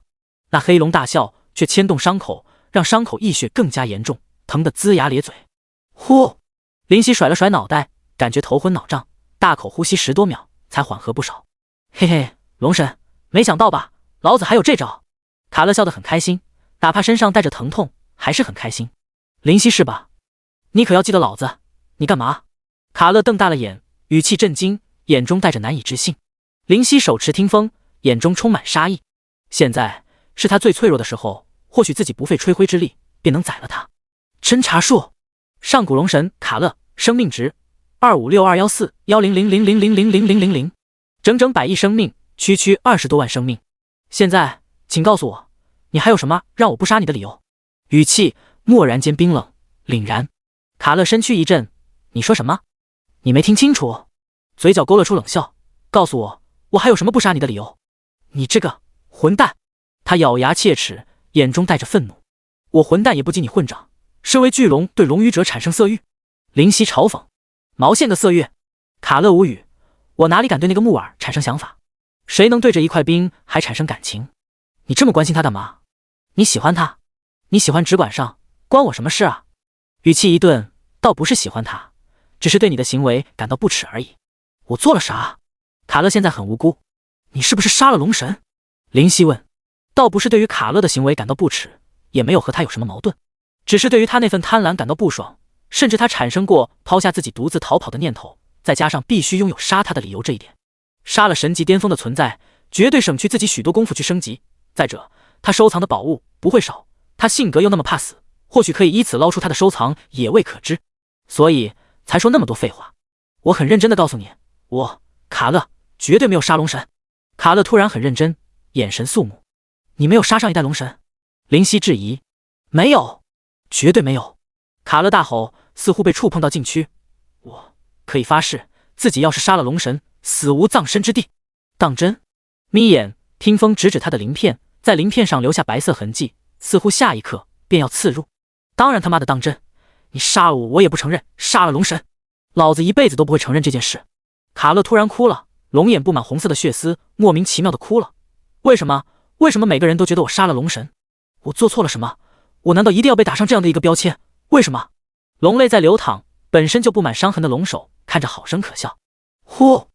A: 那黑龙大笑，却牵动伤口，让伤口溢血更加严重，疼得龇牙咧嘴。呼！林夕甩了甩脑袋，感觉头昏脑胀，大口呼吸10多秒，才缓和不少。嘿嘿，龙神，没想到吧？老子还有这招！卡勒笑得很开心，哪怕身上带着疼痛，还是很开心。林夕是吧？你可要记得老子！你干嘛？卡勒瞪大了眼，语气震惊，眼中带着难以置信。林夕手持听风，眼中充满杀意。现在是他最脆弱的时候，或许自己不费吹灰之力便能宰了他。侦查术，上古龙神卡勒，生命值2562141000000000，整整100亿生命，区20多万生命。现在，请告诉我，你还有什么让我不杀你的理由？语气蓦然间冰冷凛然。卡勒身躯一震，你说什么？你没听清楚？嘴角勾勒出冷笑，告诉我，我还有什么不杀你的理由？你这个混蛋！他咬牙切齿，眼中带着愤怒。我混蛋也不及你混账！身为巨龙，对龙语者产生色欲？林夕嘲讽。毛线个色欲！卡勒无语。我哪里敢对那个木耳产生想法？谁能对着一块冰还产生感情？你这么关心他干嘛？你喜欢他？你喜欢只管上，关我什么事啊？语气一顿，倒不是喜欢他，只是对你的行为感到不耻而已。我做了啥？卡勒现在很无辜。你是不是杀了龙神？林夕问。倒不是对于卡勒的行为感到不耻，也没有和他有什么矛盾，只是对于他那份贪婪感到不爽，甚至他产生过抛下自己独自逃跑的念头，再加上必须拥有杀他的理由这一点。杀了神级巅峰的存在，绝对省去自己许多功夫去升级。再者，他收藏的宝物不会少，他性格又那么怕死，或许可以依此捞出他的收藏也未可知，所以才说那么多废话。我很认真的告诉你，我卡勒绝对没有杀龙神。卡勒突然很认真，眼神肃穆。你没有杀上一代龙神？林夕质疑。没有，绝对没有。卡勒大吼，似乎被触碰到禁区。我可以发誓，自己要是杀了龙神，死无葬身之地。当真？眯眼，听风指指他的鳞片，在鳞片上留下白色痕迹，似乎下一刻便要刺入。当然他妈的当真！你杀了我，我也不承认杀了龙神，老子一辈子都不会承认这件事。卡勒突然哭了，龙眼布满红色的血丝，莫名其妙的哭了。为什么？为什么每个人都觉得我杀了龙神？我做错了什么？我难道一定要被打上这样的一个标签？为什么？龙泪在流淌，本身就布满伤痕的龙首看着好生可笑。呼！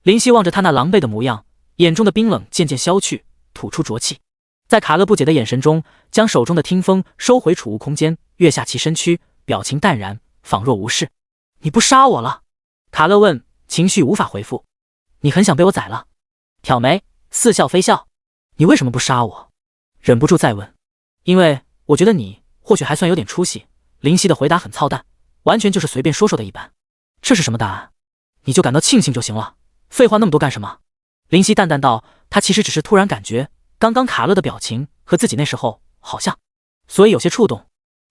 A: 林夕望着他那狼狈的模样，眼中的冰冷渐渐消去，吐出浊气。在卡勒不解的眼神中，将手中的听风收回储物空间，跃下其身躯，表情淡然，仿若无事。你不杀我了？卡勒问，情绪无法回复。你很想被我宰了？挑眉，似笑非笑。你为什么不杀我？忍不住再问。因为我觉得你或许还算有点出息。林夕的回答很操蛋，完全就是随便说说的一般。这是什么答案？你就感到庆幸就行了，废话那么多干什么？林夕淡淡道，他其实只是突然感觉刚刚卡勒的表情和自己那时候好像，所以有些触动。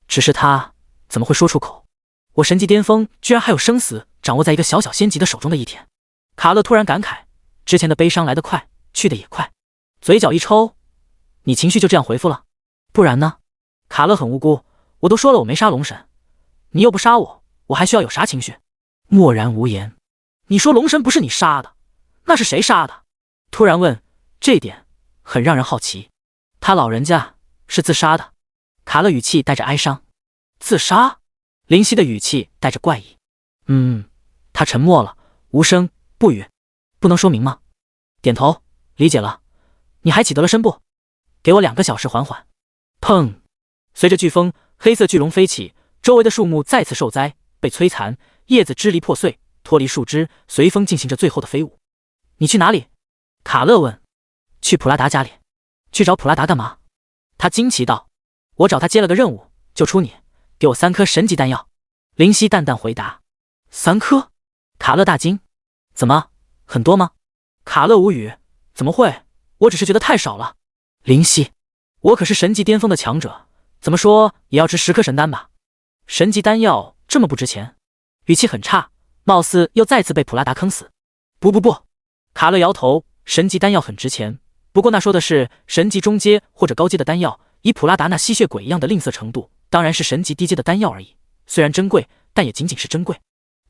A: 只是他怎么会说出口？我神级巅峰居然还有生死掌握在一个小小仙级的手中的一天。卡勒突然感慨，之前的悲伤来得快，去得也快。嘴角一抽，你情绪就这样回复了？不然呢？卡勒很无辜，我都说了我没杀龙神，你又不杀我，我还需要有啥情绪？默然无言。你说龙神不是你杀的，那是谁杀的？突然问，这点很让人好奇。他老人家是自杀的。卡勒语气带着哀伤。自杀？林夕的语气带着怪异。他沉默了，无声不语。不能说明吗？点头，理解了。你还起得了身不？给我2个小时缓缓。砰！随着飓风，黑色巨龙飞起，周围的树木再次受灾，被摧残，叶子支离破碎，脱离树枝，随风进行着最后的飞舞。你去哪里？卡勒问。去普拉达家里。去找普拉达干嘛？他惊奇道。我找他接了个任务，救出你，给我3颗神级丹药。林夕淡淡回答。3颗？卡勒大惊。怎么，很多吗？卡勒无语。怎么会？我只是觉得太少了。林夕，我可是神级巅峰的强者，怎么说也要值10颗神丹吧？神级丹药这么不值钱？语气很差，貌似又再次被普拉达坑死。不，卡勒摇头，神级丹药很值钱，不过那说的是神级中阶或者高阶的丹药，以普拉达那吸血鬼一样的吝啬程度，当然是神级低阶的丹药而已。虽然珍贵，但也仅仅是珍贵。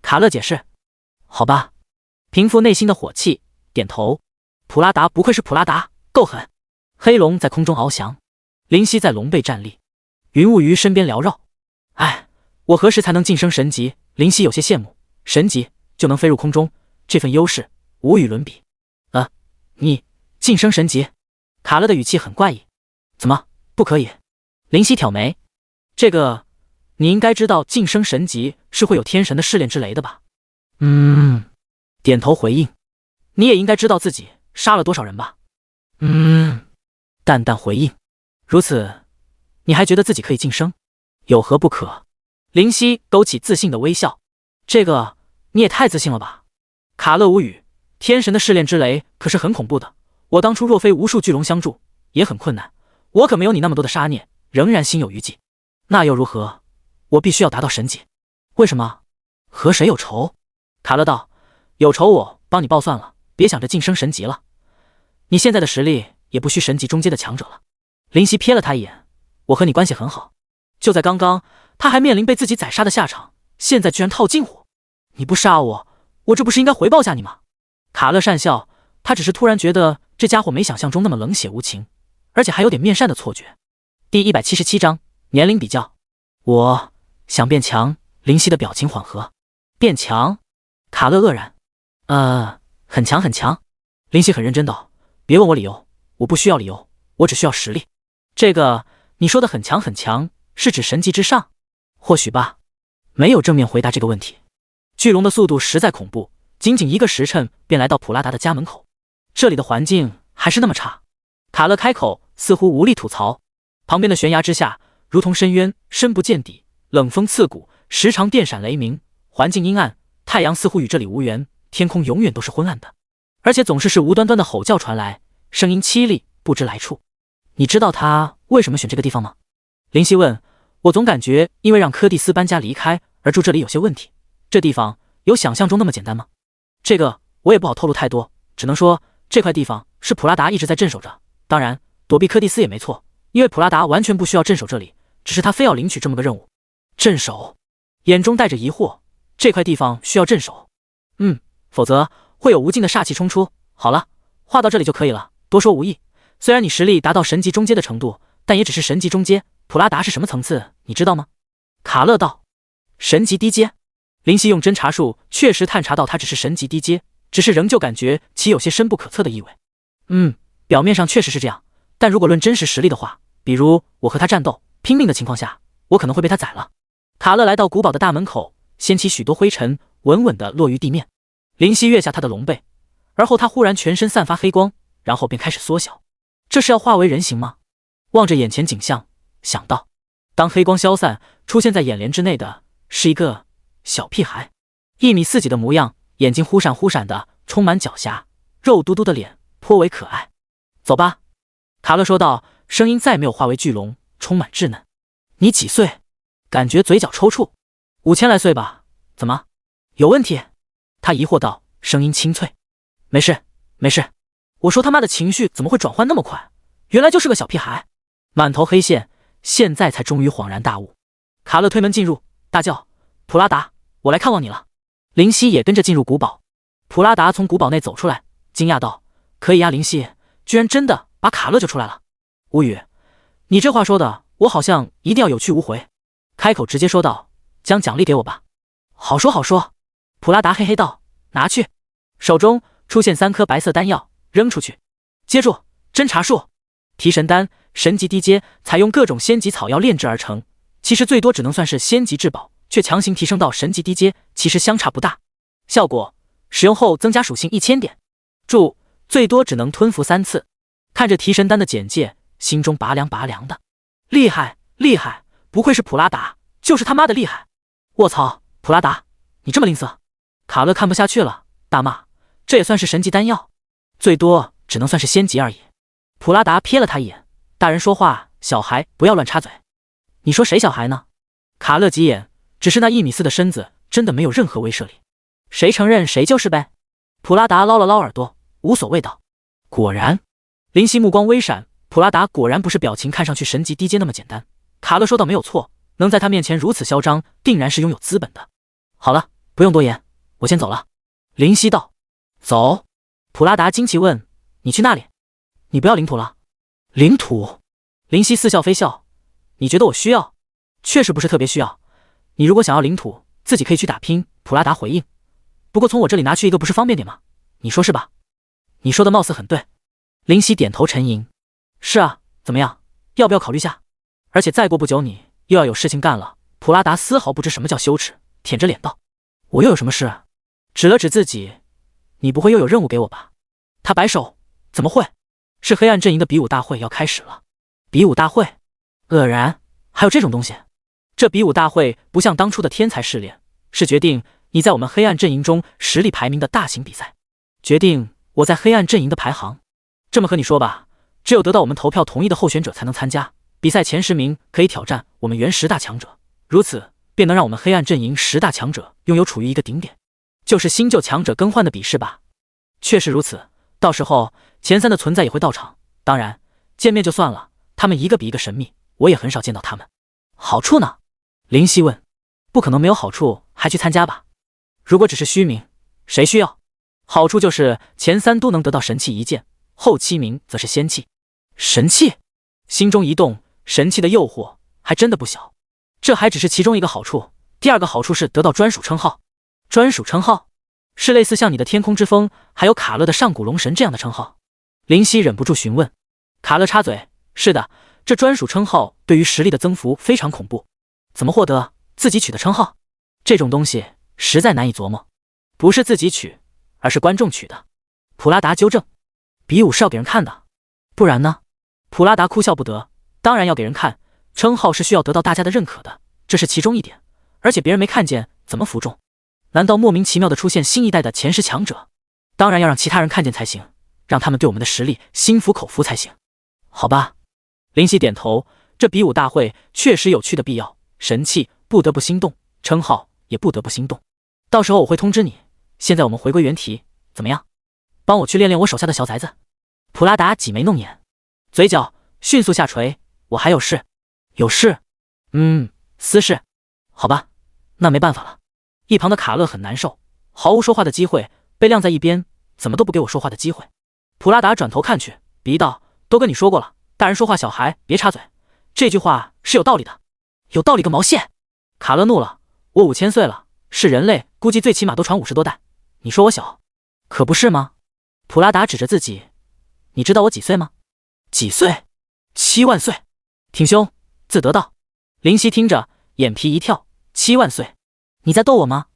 A: 卡勒解释。好吧，平复内心的火气，点头。普拉达不愧是普拉达，够狠。黑龙在空中翱翔，林夕在龙背站立，云雾于身边缭绕。哎，我何时才能晋升神级？林夕有些羡慕，神级就能飞入空中，这份优势无与伦比。你晋升神级？卡勒的语气很怪异。怎么不可以？林夕挑眉。这个你应该知道，晋升神级是会有天神的试炼之雷的吧？点头回应。你也应该知道自己杀了多少人吧？淡淡回应。如此，你还觉得自己可以晋升？有何不可？林夕勾起自信的微笑。这个你也太自信了吧？卡勒无语。天神的试炼之雷可是很恐怖的，我当初若非无数巨龙相助，也很困难。我可没有你那么多的杀念，仍然心有余悸。那又如何？我必须要达到神级。为什么？和谁有仇？卡勒道。有仇我帮你报算了，别想着晋升神级了。你现在的实力也不需神级中阶的强者了。林夕瞥了他一眼。我和你关系很好，就在刚刚他还面临被自己宰杀的下场，现在居然套近乎。你不杀我，我这不是应该回报下你吗？卡勒讪笑，他只是突然觉得这家伙没想象中那么冷血无情，而且还有点面善的错觉。第177章年龄比较。我想变强。林夕的表情缓和。变强？卡勒愕然。很强很强。林夕很认真道。别问我理由，我不需要理由，我只需要实力。这个你说的很强很强，是指神级之上？或许吧。没有正面回答这个问题。巨龙的速度实在恐怖，仅仅1个时辰便来到普拉达的家门口。这里的环境还是那么差。卡勒开口，似乎无力吐槽。旁边的悬崖之下，如同深渊，深不见底，冷风刺骨，时常电闪雷鸣，环境阴暗，太阳似乎与这里无缘，天空永远都是昏暗的，而且总是无端端的吼叫传来，声音凄厉，不知来处。你知道他为什么选这个地方吗？林夕问。我总感觉因为让柯蒂斯搬家离开而住这里有些问题。这地方有想象中那么简单吗？这个我也不好透露太多，只能说这块地方是普拉达一直在镇守着。当然躲避柯蒂斯也没错，因为普拉达完全不需要镇守这里，只是他非要领取这么个任务。镇守？眼中带着疑惑。这块地方需要镇守？否则会有无尽的煞气冲出。好了，话到这里就可以了，多说无益。虽然你实力达到神级中阶的程度，但也只是神级中阶。普拉达是什么层次，你知道吗？卡勒道。神级低阶。林夕用侦查术确实探查到他只是神级低阶，只是仍旧感觉其有些深不可测的意味。表面上确实是这样，但如果论真实实力的话，比如我和他战斗拼命的情况下，我可能会被他宰了。卡勒来到古堡的大门口，掀起许多灰尘，稳稳地落于地面。林夕跃下他的龙背，而后他忽然全身散发黑光，然后便开始缩小。这是要化为人形吗？望着眼前景象，想到，当黑光消散，出现在眼帘之内的是一个小屁孩，1米4几的模样，眼睛忽闪忽闪的，充满狡黠，肉嘟嘟的脸颇为可爱。走吧，卡勒说道，声音再没有化为巨龙，充满稚嫩。你几岁？感觉嘴角抽搐。5000来岁吧。怎么？有问题？他疑惑道，声音清脆。没事，没事。我说他妈的情绪怎么会转换那么快？原来就是个小屁孩。满头黑线，现在才终于恍然大悟。卡勒推门进入，大叫：普拉达，我来看望你了。林夕也跟着进入古堡。普拉达从古堡内走出来，惊讶道：“可以呀，灵犀，居然真的把卡勒救出来了。”无语，你这话说的，我好像一定要有去无回。开口直接说道：“将奖励给我吧。”好说好说，普拉达嘿嘿道：“拿去。”手中出现3颗白色丹药，扔出去。接住，侦查术。提神丹，神级低阶，采用各种仙级草药炼制而成，其实最多只能算是仙级至宝，却强行提升到神级低阶，其实相差不大。效果：使用后增加属性1000点。注：最多只能吞服3次。看着提神丹的简介，心中拔凉拔凉的。厉害厉害，不愧是普拉达，就是他妈的厉害！卧槽，普拉达，你这么吝啬！卡勒看不下去了，大骂：这也算是神级丹药？最多只能算是仙级而已。普拉达瞥了他一眼：大人说话，小孩不要乱插嘴。你说谁小孩呢？卡勒急眼，只是那1.4米的身子真的没有任何威慑力，谁承认谁就是呗。普拉达捞了捞耳朵，无所谓道。果然，林夕目光微闪，普拉达果然不是表情看上去神级低阶那么简单。卡勒说道没有错，能在他面前如此嚣张，定然是拥有资本的。好了，不用多言，我先走了。林夕道。走？普拉达惊奇问：你去那里？你不要领土了？领土？林夕似笑非笑：你觉得我需要？确实不是特别需要。你如果想要领土，自己可以去打拼。普拉达回应。不过从我这里拿去一个不是方便点吗？你说是吧？你说的貌似很对。林夕点头沉吟。是啊，怎么样？要不要考虑下？而且再过不久你又要有事情干了。普拉达丝毫不知什么叫羞耻，舔着脸道：我又有什么事？指了指自己：你不会又有任务给我吧？他摆手：怎么会？是黑暗阵营的比武大会要开始了。比武大会？愕然，还有这种东西？这比武大会不像当初的天才试炼，是决定你在我们黑暗阵营中实力排名的大型比赛，决定我在黑暗阵营的排行。这么和你说吧，只有得到我们投票同意的候选者才能参加比赛，前10名可以挑战我们原10大强者，如此便能让我们黑暗阵营10大强者拥有处于一个顶点，就是新旧强者更换的比试吧。确实如此，到时候前3的存在也会到场，当然见面就算了，他们一个比一个神秘，我也很少见到他们。好处呢？林夕问。不可能没有好处还去参加吧？如果只是虚名，谁需要？好处就是前3都能得到神器1件，后7名则是仙器。神器？心中一动，神器的诱惑还真的不小。这还只是其中一个好处，第2个好处是得到专属称号。专属称号？是类似像你的天空之风，还有卡勒的上古龙神这样的称号？林夕忍不住询问。卡勒插嘴：是的，这专属称号对于实力的增幅非常恐怖。怎么获得？自己取的称号？这种东西实在难以琢磨。不是自己取，而是观众取的。普拉达纠正。比武是要给人看的，不然呢？普拉达哭笑不得。当然要给人看，称号是需要得到大家的认可的，这是其中一点。而且别人没看见，怎么服众？难道莫名其妙的出现新一代的前10强者？当然要让其他人看见才行，让他们对我们的实力心服口服才行。好吧。林夕点头，这比武大会确实有趣的必要，神器不得不心动，称号也不得不心动。到时候我会通知你。现在我们回归原题，怎么样？帮我去练练我手下的小崽子。普拉达挤眉弄眼，嘴角迅速下垂。我还有事。有事？私事。好吧，那没办法了。一旁的卡勒很难受，毫无说话的机会，被晾在一边，怎么都不给我说话的机会。普拉达转头看去，鄙夷道：都跟你说过了，大人说话，小孩别插嘴。这句话是有道理的。有道理个毛线！卡勒怒了：我5000岁了，是人类，估计最起码都传50多代，你说我小，可不是吗？普拉达指着自己：你知道我几岁吗？几岁？7万岁！挺胸，自得道。林夕听着，眼皮一跳：7万岁？你在逗我吗？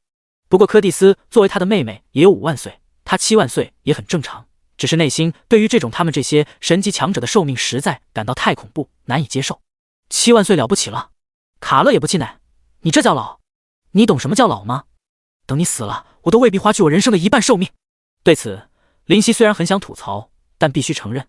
A: 不过柯蒂斯作为他的妹妹也有5万岁，他7万岁也很正常，只是内心对于这种他们这些神级强者的寿命实在感到太恐怖，难以接受。7万岁了不起了。卡勒也不气馁：你这叫老？你懂什么叫老吗？等你死了，我都未必花去我人生的1半寿命。对此，林夕虽然很想吐槽，但必须承认，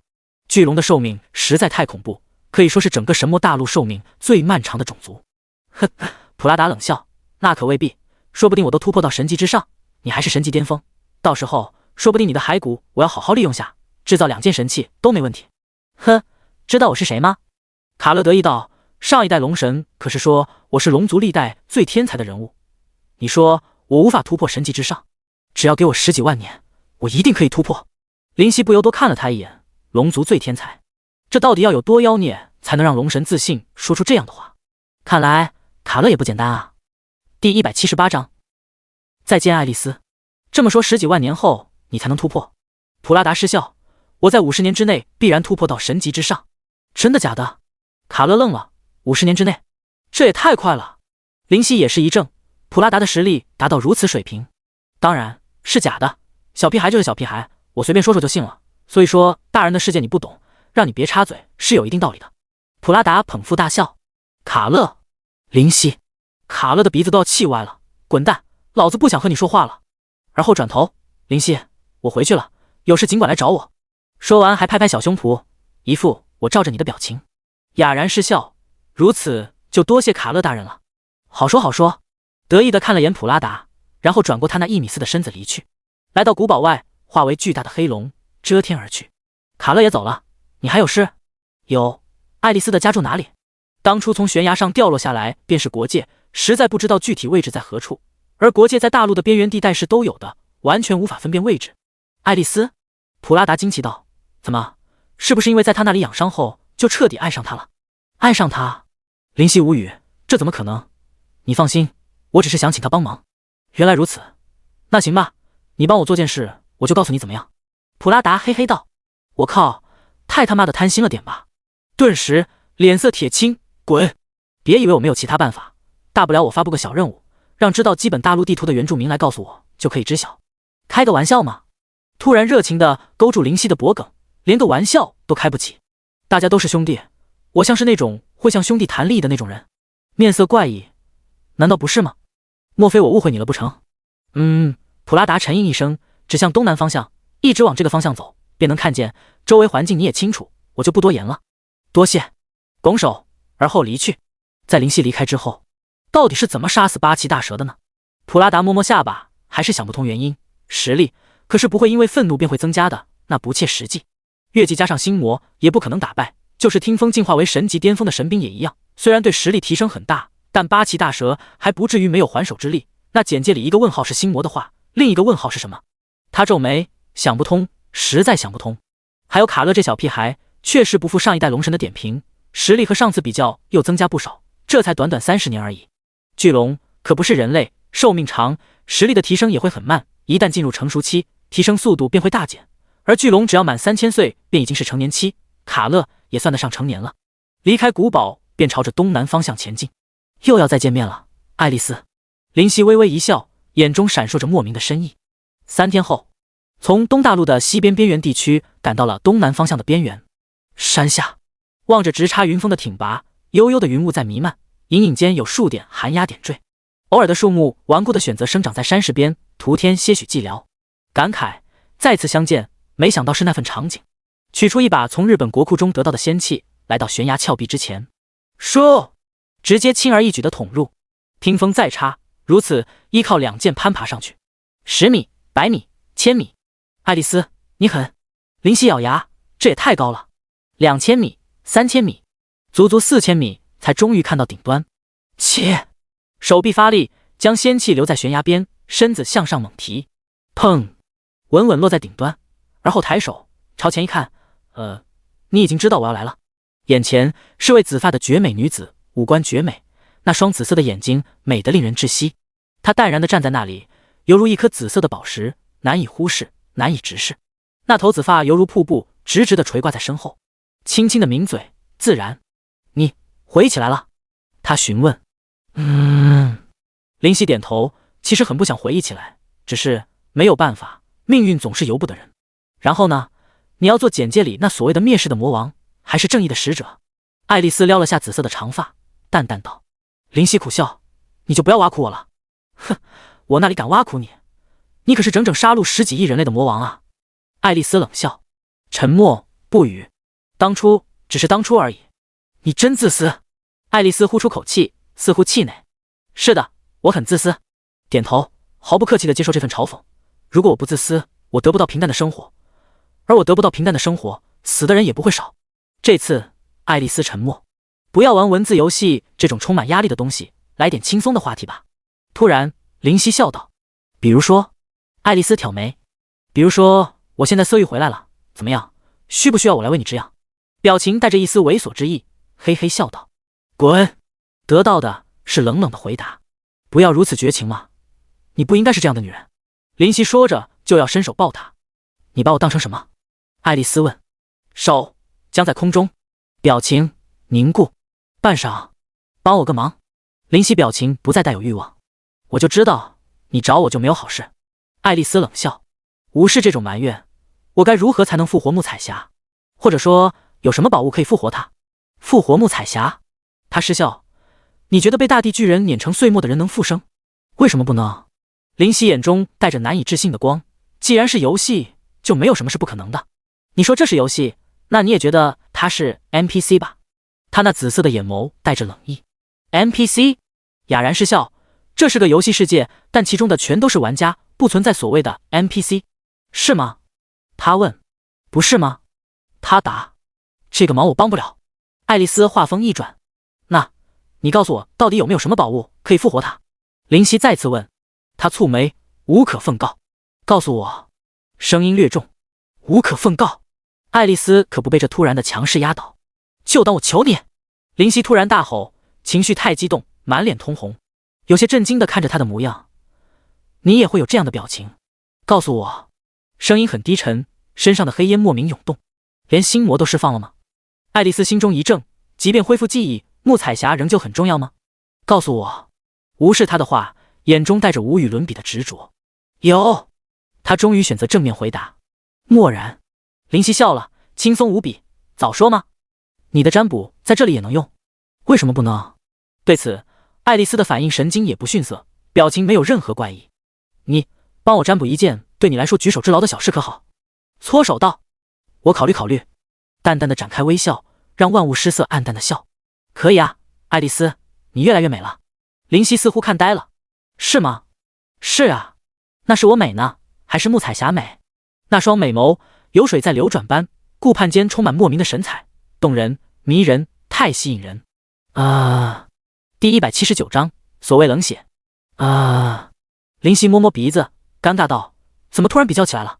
A: 巨龙的寿命实在太恐怖，可以说是整个神魔大陆寿命最漫长的种族。哼，普拉达冷笑：那可未必，说不定我都突破到神级之上，你还是神级巅峰，到时候说不定你的骸骨我要好好利用下，制造2件神器都没问题。哼，知道我是谁吗？卡勒得意道：上一代龙神可是说我是龙族历代最天才的人物，你说我无法突破神级之上，只要给我10几万年，我一定可以突破。林夕不由多看了他一眼，龙族最天才，这到底要有多妖孽才能让龙神自信说出这样的话？看来卡勒也不简单啊。第178章，再见爱丽丝。这么说10几万年后你才能突破？普拉达失笑，我在50年之内必然突破到神级之上。真的假的？卡勒愣了，50年之内？这也太快了。林夕也是一怔，普拉达的实力达到如此水平，当然是假的，小屁孩就是小屁孩，我随便说说就信了。所以说大人的世界你不懂，让你别插嘴是有一定道理的。普拉达捧腹大笑。卡勒，林夕，卡勒的鼻子都要气歪了，滚蛋，老子不想和你说话了。而后转头，林夕，我回去了，有事尽管来找我。说完还拍拍小胸脯，一副我罩着你的表情，哑然失笑。如此就多谢卡勒大人了。好说好说，得意地看了眼普拉达，然后转过他那1米4的身子离去，来到古堡外，化为巨大的黑龙遮天而去。卡勒也走了，你还有事？有。爱丽丝的家住哪里？当初从悬崖上掉落下来便是国界，实在不知道具体位置在何处，而国界在大陆的边缘地带是都有的，完全无法分辨位置。爱丽丝？普拉达惊奇道，怎么，是不是因为在他那里养伤后就彻底爱上他了？爱上他？林夕无语，这怎么可能？你放心，我只是想请他帮忙。原来如此，那行吧，你帮我做件事，我就告诉你怎么样。普拉达嘿嘿道，我靠，太他妈的贪心了点吧。顿时脸色铁青，滚！别以为我没有其他办法，大不了我发布个小任务，让知道基本大陆地图的原住民来告诉我，就可以知晓。开个玩笑嘛。突然热情地勾住林夕的脖颈，连个玩笑都开不起。大家都是兄弟，我像是那种会向兄弟谈利益的那种人。面色怪异，难道不是吗？莫非我误会你了不成？普拉达沉吟一声，指向东南方向，一直往这个方向走，便能看见周围环境，你也清楚，我就不多言了。多谢。拱手而后离去。在林夕离开之后，到底是怎么杀死8岐大蛇的呢？普拉达摸摸下巴，还是想不通原因。实力可是不会因为愤怒便会增加的，那不切实际。月季加上心魔也不可能打败，就是听风进化为神级巅峰的神兵也一样，虽然对实力提升很大，但8岐大蛇还不至于没有还手之力。那简介里一个问号是心魔的话，另一个问号是什么？他皱眉，想不通，实在想不通。还有卡勒这小屁孩，确实不负上一代龙神的点评，实力和上次比较又增加不少，这才短短30年而已。巨龙可不是人类，寿命长，实力的提升也会很慢，一旦进入成熟期，提升速度便会大减。而巨龙只要满3000岁便已经是成年期，卡勒也算得上成年了。离开古堡便朝着东南方向前进。又要再见面了，爱丽丝。林夕微微一笑，眼中闪烁着莫名的深意。3天后，从东大陆的西边边缘地区赶到了东南方向的边缘。山下，望着直插云峰的挺拔，悠悠的云雾在弥漫，隐隐间有数点寒鸦点缀。偶尔的树木顽固地选择生长在山势边，徒添些许寂寥。感慨再次相见，没想到是那份场景。取出一把从日本国库中得到的仙器，来到悬崖峭壁之前，唰，直接轻而易举地捅入。听风再插，如此依靠2剑攀爬上去，10米、100米、1000米。爱丽丝，你狠！林夕咬牙，这也太高了。2000米、3000米，足足4000米，才终于看到顶端。切！手臂发力，将仙气留在悬崖边，身子向上猛提，砰，稳稳落在顶端。而后抬手朝前一看，你已经知道我要来了。眼前是位紫发的绝美女子，五官绝美，那双紫色的眼睛美得令人窒息。她淡然地站在那里，犹如一颗紫色的宝石，难以忽视，难以直视。那头紫发犹如瀑布，直直地垂挂在身后。轻轻的抿嘴，自然。你回忆起来了？他询问。林夕点头，其实很不想回忆起来，只是没有办法，命运总是由不得人。然后呢？你要做简介里那所谓的灭世的魔王，还是正义的使者？爱丽丝撩了下紫色的长发，淡淡道。林夕苦笑，你就不要挖苦我了。哼，我那里敢挖苦你？你可是整整杀戮10几亿人类的魔王啊！爱丽丝冷笑，沉默不语。当初只是当初而已。你真自私。爱丽丝呼出口气，似乎气馁。是的，我很自私。点头，毫不客气地接受这份嘲讽。如果我不自私，我得不到平淡的生活，而我得不到平淡的生活，死的人也不会少。这次爱丽丝沉默。不要玩文字游戏这种充满压力的东西，来点轻松的话题吧。突然林夕笑道，比如说。爱丽丝挑眉，比如说我现在色欲回来了，怎么样？需不需要我来为你止痒？表情带着一丝猥琐之意，嘿嘿笑道。滚！得到的是冷冷的回答。不要如此绝情嘛，你不应该是这样的女人。林夕说着就要伸手抱她。你把我当成什么？爱丽丝问。手僵在空中，表情凝固。半晌，帮我个忙。林夕表情不再带有欲望。我就知道你找我就没有好事。爱丽丝冷笑。无视这种埋怨，我该如何才能复活木彩霞？或者说有什么宝物可以复活她？复活木彩霞？他失笑。你觉得被大地巨人碾成碎末的人能复生？为什么不能？林夕眼中带着难以置信的光。既然是游戏，就没有什么是不可能的。你说这是游戏，那你也觉得他是 NPC 吧？他那紫色的眼眸带着冷意。NPC？ 哑然失笑。这是个游戏世界，但其中的全都是玩家，不存在所谓的 NPC， 是吗？他问。不是吗？他答。这个忙我帮不了。爱丽丝话锋一转。那你告诉我，到底有没有什么宝物可以复活他？林夕再次问。他蹙眉，无可奉告。告诉我。声音略重。无可奉告。爱丽丝可不被这突然的强势压倒。就当我求你！林夕突然大吼，情绪太激动，满脸通红，有些震惊地看着他的模样。你也会有这样的表情？告诉我。声音很低沉，身上的黑烟莫名涌动。连心魔都释放了吗？爱丽丝心中一怔，即便恢复记忆，木彩霞仍旧很重要吗？告诉我。无视他的话，眼中带着无与伦比的执着。有。他终于选择正面回答。默然。林夕笑了，轻松无比。早说吗？你的占卜在这里也能用？为什么不能？对此，爱丽丝的反应神经也不逊色，表情没有任何怪异。你帮我占卜一件对你来说举手之劳的小事可好？搓手道。我考虑考虑。淡淡的展开微笑，让万物失色，暗淡的笑。可以啊，爱丽丝，你越来越美了。林夕似乎看呆了。是吗？是啊。那是我美呢，还是木彩霞美？那双美眸有水在流转般，顾盼间充满莫名的神采，动人迷人，太吸引人。第179章，所谓冷血。林夕摸摸鼻子，尴尬道：怎么突然比较起来了？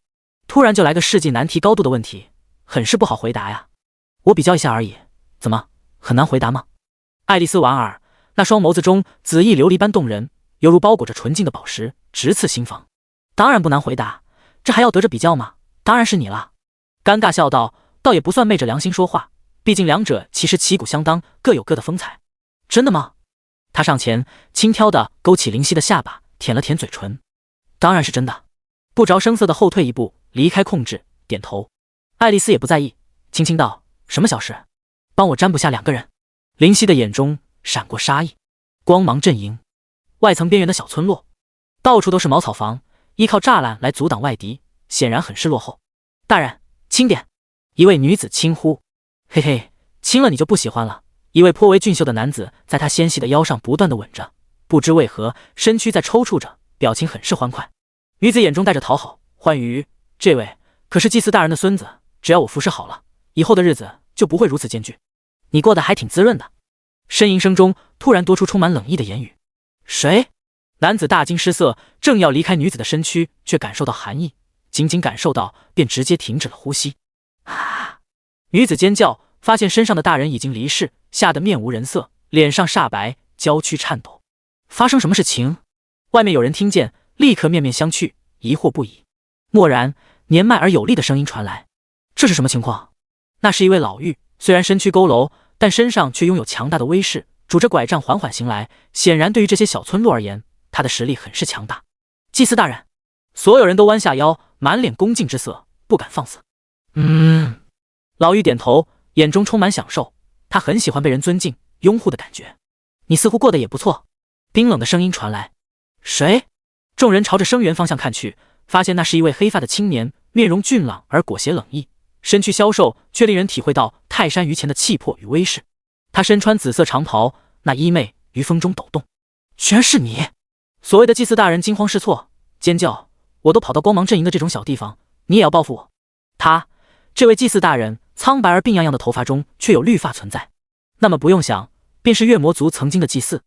A: 突然就来个世纪难题高度的问题，很是不好回答呀。我比较一下而已，怎么很难回答吗？爱丽丝莞尔，那双眸子中紫意琉璃般动人，犹如包裹着纯净的宝石，直刺心房。当然不难回答，这还要得着比较吗？当然是你了。尴尬笑道，倒也不算昧着良心说话，毕竟两者其实旗鼓相当，各有各的风采。真的吗？他上前轻佻地勾起林夕的下巴，舔了舔嘴唇。当然是真的。不着声色地后退一步，离开控制，点头。爱丽丝也不在意，轻轻道：什么小事？帮我占卜下2个人。林夕的眼中闪过杀意，光芒阵营。外层边缘的小村落，到处都是茅草房，依靠栅栏来阻挡外敌，显然很是落后。大人，轻点。一位女子轻呼。嘿嘿，轻了你就不喜欢了。一位颇为俊秀的男子在她纤细的腰上不断地吻着，不知为何身躯在抽搐着，表情很是欢快。女子眼中带着讨好，欢愉。这位可是祭祀大人的孙子，只要我服侍好了，以后的日子就不会如此艰巨。你过得还挺滋润的。呻吟声中突然多出充满冷意的言语。谁？男子大惊失色，正要离开女子的身躯，却感受到寒意，仅仅感受到便直接停止了呼吸。女子尖叫，发现身上的大人已经离世，吓得面无人色，脸上煞白，娇躯颤抖。发生什么事情？外面有人听见，立刻面面相觑，疑惑不已。蓦然，年迈而有力的声音传来：这是什么情况？那是一位老妪，虽然身躯佝偻，但身上却拥有强大的威势，拄着拐杖缓缓行来。显然对于这些小村落而言，他的实力很是强大。祭司大人。所有人都弯下腰，满脸恭敬之色，不敢放肆。老妪点头，眼中充满享受，他很喜欢被人尊敬拥护的感觉。你似乎过得也不错。冰冷的声音传来。谁？众人朝着声源方向看去，发现那是一位黑发的青年，面容俊朗而裹挟冷意，身躯消瘦，却令人体会到泰山于前的气魄与威势。他身穿紫色长袍，那衣袂于风中抖动。居然是你！所谓的祭司大人惊慌失措，尖叫：我都跑到光芒阵营的这种小地方，你也要报复我？这位祭祀大人苍白而病怏怏的头发中却有绿发存在，那么不用想，便是月魔族曾经的祭祀。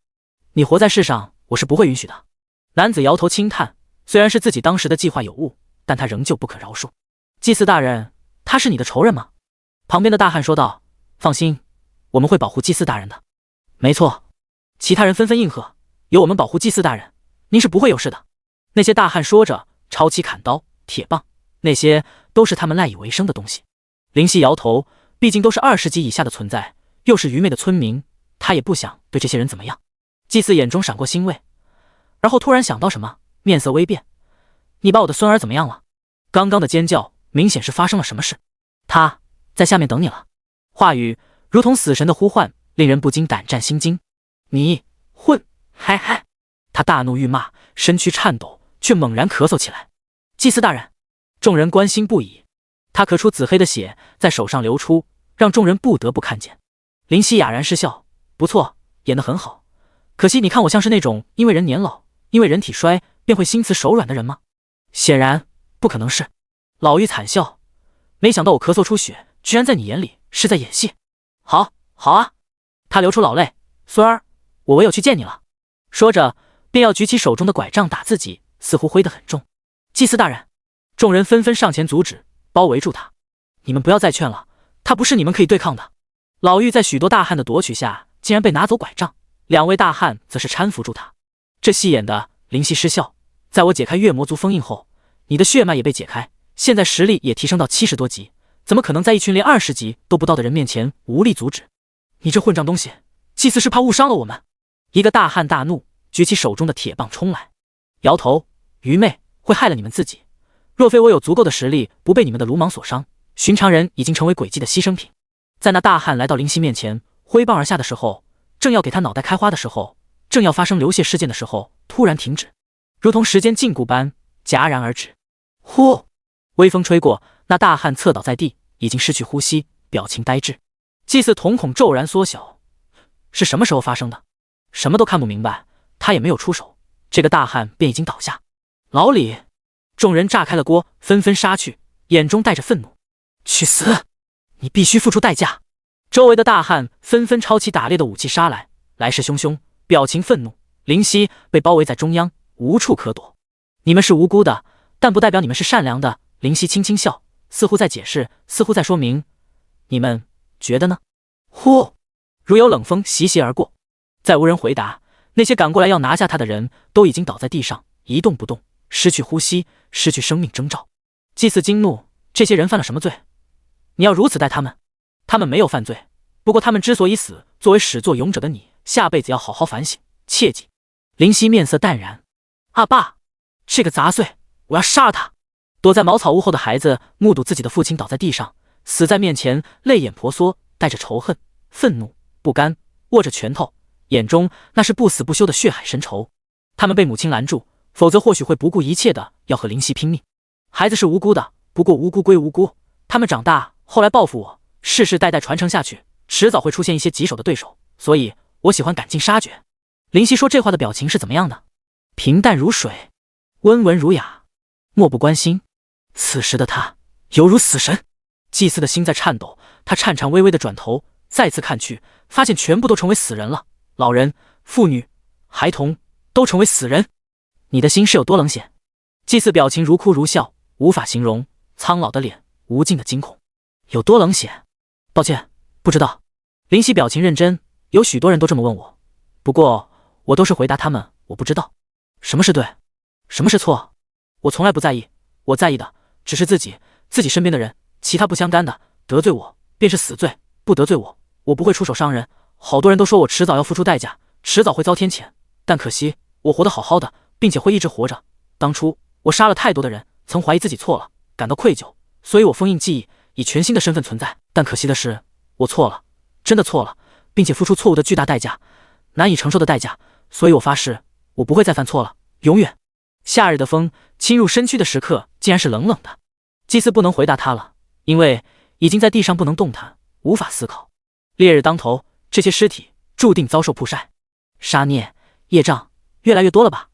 A: 你活在世上，我是不会允许的。男子摇头轻叹，虽然是自己当时的计划有误，但他仍旧不可饶恕。祭司大人，他是你的仇人吗？旁边的大汉说道。放心，我们会保护祭司大人的。没错。其他人纷纷应和，有我们保护祭司大人，您是不会有事的。那些大汉说着，抄起砍刀、铁棒，那些都是他们赖以为生的东西。林夕摇头，毕竟都是20级以下的存在，又是愚昧的村民，他也不想对这些人怎么样。祭司眼中闪过欣慰，然后突然想到什么，面色微变。你把我的孙儿怎么样了？刚刚的尖叫明显是发生了什么事。他在下面等你了。话语如同死神的呼唤，令人不禁胆战心惊。你混，嗨嗨！他大怒欲骂，身躯颤抖，却猛然咳嗽起来。祭司大人，众人关心不已。他咳出紫黑的血在手上流出，让众人不得不看见。林夕哑然失笑，不错，演得很好。可惜你看我像是那种因为人年老，因为人体衰便会心慈手软的人吗？显然不可能是。老妪惨笑，没想到我咳嗽出血，居然在你眼里是在演戏。好，好啊。他流出老泪，孙儿，我唯有去见你了。说着便要举起手中的拐杖打自己，似乎挥得很重。祭司大人，众人纷纷上前阻止，包围住他。你们不要再劝了，他不是你们可以对抗的。老妪在许多大汉的夺取下，竟然被拿走拐杖，2位大汉则是搀扶住他。这戏演的灵犀失效，在我解开月魔族封印后，你的血脉也被解开，现在实力也提升到70多级，怎么可能在一群连20级都不到的人面前无力阻止？你这混账东西，祭司是怕误伤了我们。一个大汉大怒，举起手中的铁棒冲来。摇头，愚昧，会害了你们自己。若非我有足够的实力不被你们的鲁莽所伤，寻常人已经成为诡计的牺牲品。在那大汉来到林夕面前，挥棒而下的时候，正要给他脑袋开花的时候，正要发生流血事件的时候，突然停止，如同时间禁锢般戛然而止。呼！微风吹过，那大汉侧倒在地，已经失去呼吸，表情呆滞。祭祀瞳孔骤然缩小，是什么时候发生的？什么都看不明白，他也没有出手，这个大汉便已经倒下。老李！众人炸开了锅，纷纷杀去，眼中带着愤怒。去死！你必须付出代价！周围的大汉纷纷抄起打猎的武器杀来，来势汹汹，表情愤怒。林夕被包围在中央，无处可躲。你们是无辜的，但不代表你们是善良的。林夕轻轻笑，似乎在解释，似乎在说明。你们觉得呢？呼！如有冷风习习而过，再无人回答。那些赶过来要拿下他的人都已经倒在地上，一动不动，失去呼吸，失去生命征兆。祭祀惊怒，这些人犯了什么罪？你要如此待他们？他们没有犯罪，不过他们之所以死，作为始作俑者的你，下辈子要好好反省，切记。林夕面色淡然。阿爸，这个杂碎，我要杀了他！躲在茅草屋后的孩子目睹自己的父亲倒在地上，死在面前，泪眼婆娑，带着仇恨、愤怒、不甘，握着拳头，眼中那是不死不休的血海深仇。他们被母亲拦住，否则或许会不顾一切的要和林夕拼命。孩子是无辜的，不过无辜归无辜，他们长大后来报复我，世世代代传承下去，迟早会出现一些棘手的对手，所以我喜欢赶尽杀绝。林夕说这话的表情是怎么样的？平淡如水，温文儒雅，漠不关心。此时的他犹如死神。祭司的心在颤抖，他颤颤巍巍的转头，再次看去，发现全部都成为死人了，老人、妇女、孩童都成为死人。你的心是有多冷血？祭司表情如哭如笑，无法形容，苍老的脸，无尽的惊恐。有多冷血？抱歉，不知道。林夕表情认真，有许多人都这么问我，不过我都是回答他们我不知道。什么是对，什么是错，我从来不在意，我在意的只是自己身边的人，其他不相干的，得罪我便是死罪，不得罪我，我不会出手伤人。好多人都说我迟早要付出代价，迟早会遭天谴，但可惜我活得好好的，并且会一直活着。当初我杀了太多的人，曾怀疑自己错了，感到愧疚，所以我封印记忆，以全新的身份存在。但可惜的是，我错了，真的错了，并且付出错误的巨大代价，难以承受的代价，所以我发誓，我不会再犯错了，永远。夏日的风侵入身躯的时刻，竟然是冷冷的。祭司不能回答他了，因为已经在地上不能动弹，无法思考。烈日当头，这些尸体注定遭受曝晒。杀孽业障越来越多了吧？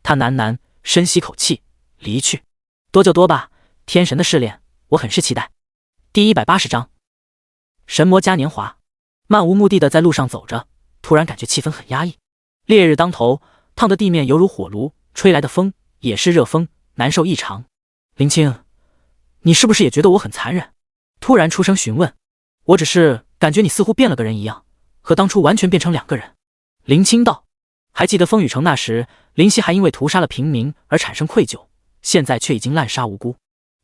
A: 他喃喃深吸口气，离去。多就多吧，天神的试炼，我很是期待。第180章，神魔嘉年华。漫无目的的在路上走着，突然感觉气氛很压抑。烈日当头，烫的地面犹如火炉，吹来的风也是热风，难受异常。林青，你是不是也觉得我很残忍？突然出声询问。我只是感觉你似乎变了个人一样，和当初完全变成两个人。林青道。还记得风雨城那时，林夕还因为屠杀了平民而产生愧疚，现在却已经滥杀无辜，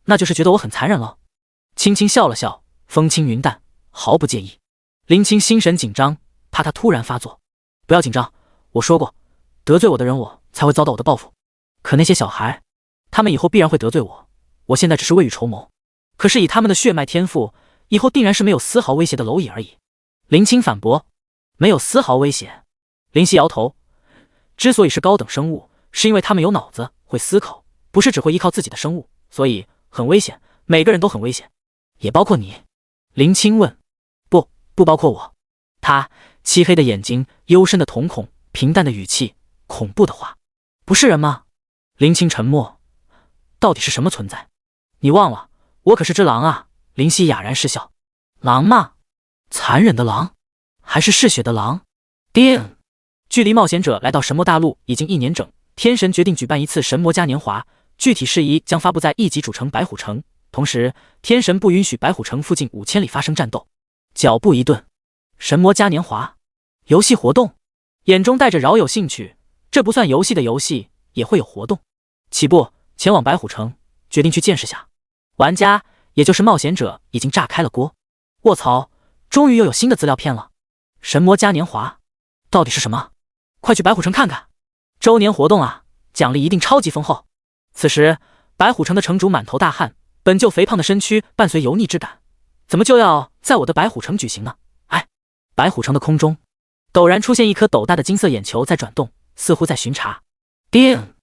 A: 那就是觉得我很残忍了。轻轻笑了笑，风轻云淡，毫不介意。林青心神紧张，怕他突然发作。不要紧张，我说过，得罪我的人我才会遭到我的报复。可那些小孩，他们以后必然会得罪我，我现在只是未雨绸缪。可是以他们的血脉天赋，以后定然是没有丝毫威胁的蝼蚁而已。林青反驳。没有丝毫威胁。林夕摇头。之所以是高等生物，是因为他们有脑子，会思考，不是只会依靠自己的生物，所以很危险，每个人都很危险，也包括你。林青问。不包括我。他漆黑的眼睛，幽深的瞳孔，平淡的语气，恐怖的话。不是人吗？林青沉默。到底是什么存在？你忘了，我可是只狼啊。林夕哑然失笑。狼吗？残忍的狼，还是嗜血的狼？叮！距离冒险者来到神魔大陆已经1年整，天神决定举办一次神魔嘉年华，具体事宜将发布在一级主城白虎城。同时，天神不允许白虎城附近5000里发生战斗。脚步一顿，神魔嘉年华，游戏活动，眼中带着饶有兴趣。这不算游戏的游戏也会有活动。起步前往白虎城，决定去见识下。玩家也就是冒险者已经炸开了锅。卧槽，终于又有新的资料片了。神魔嘉年华到底是什么？快去白虎城看看，周年活动啊，奖励一定超级丰厚。此时白虎城的城主满头大汗，本就肥胖的身躯伴随油腻之感，怎么就要在我的白虎城举行呢？哎，白虎城的空中陡然出现一颗斗大的金色眼球在转动，似乎在巡查。叮！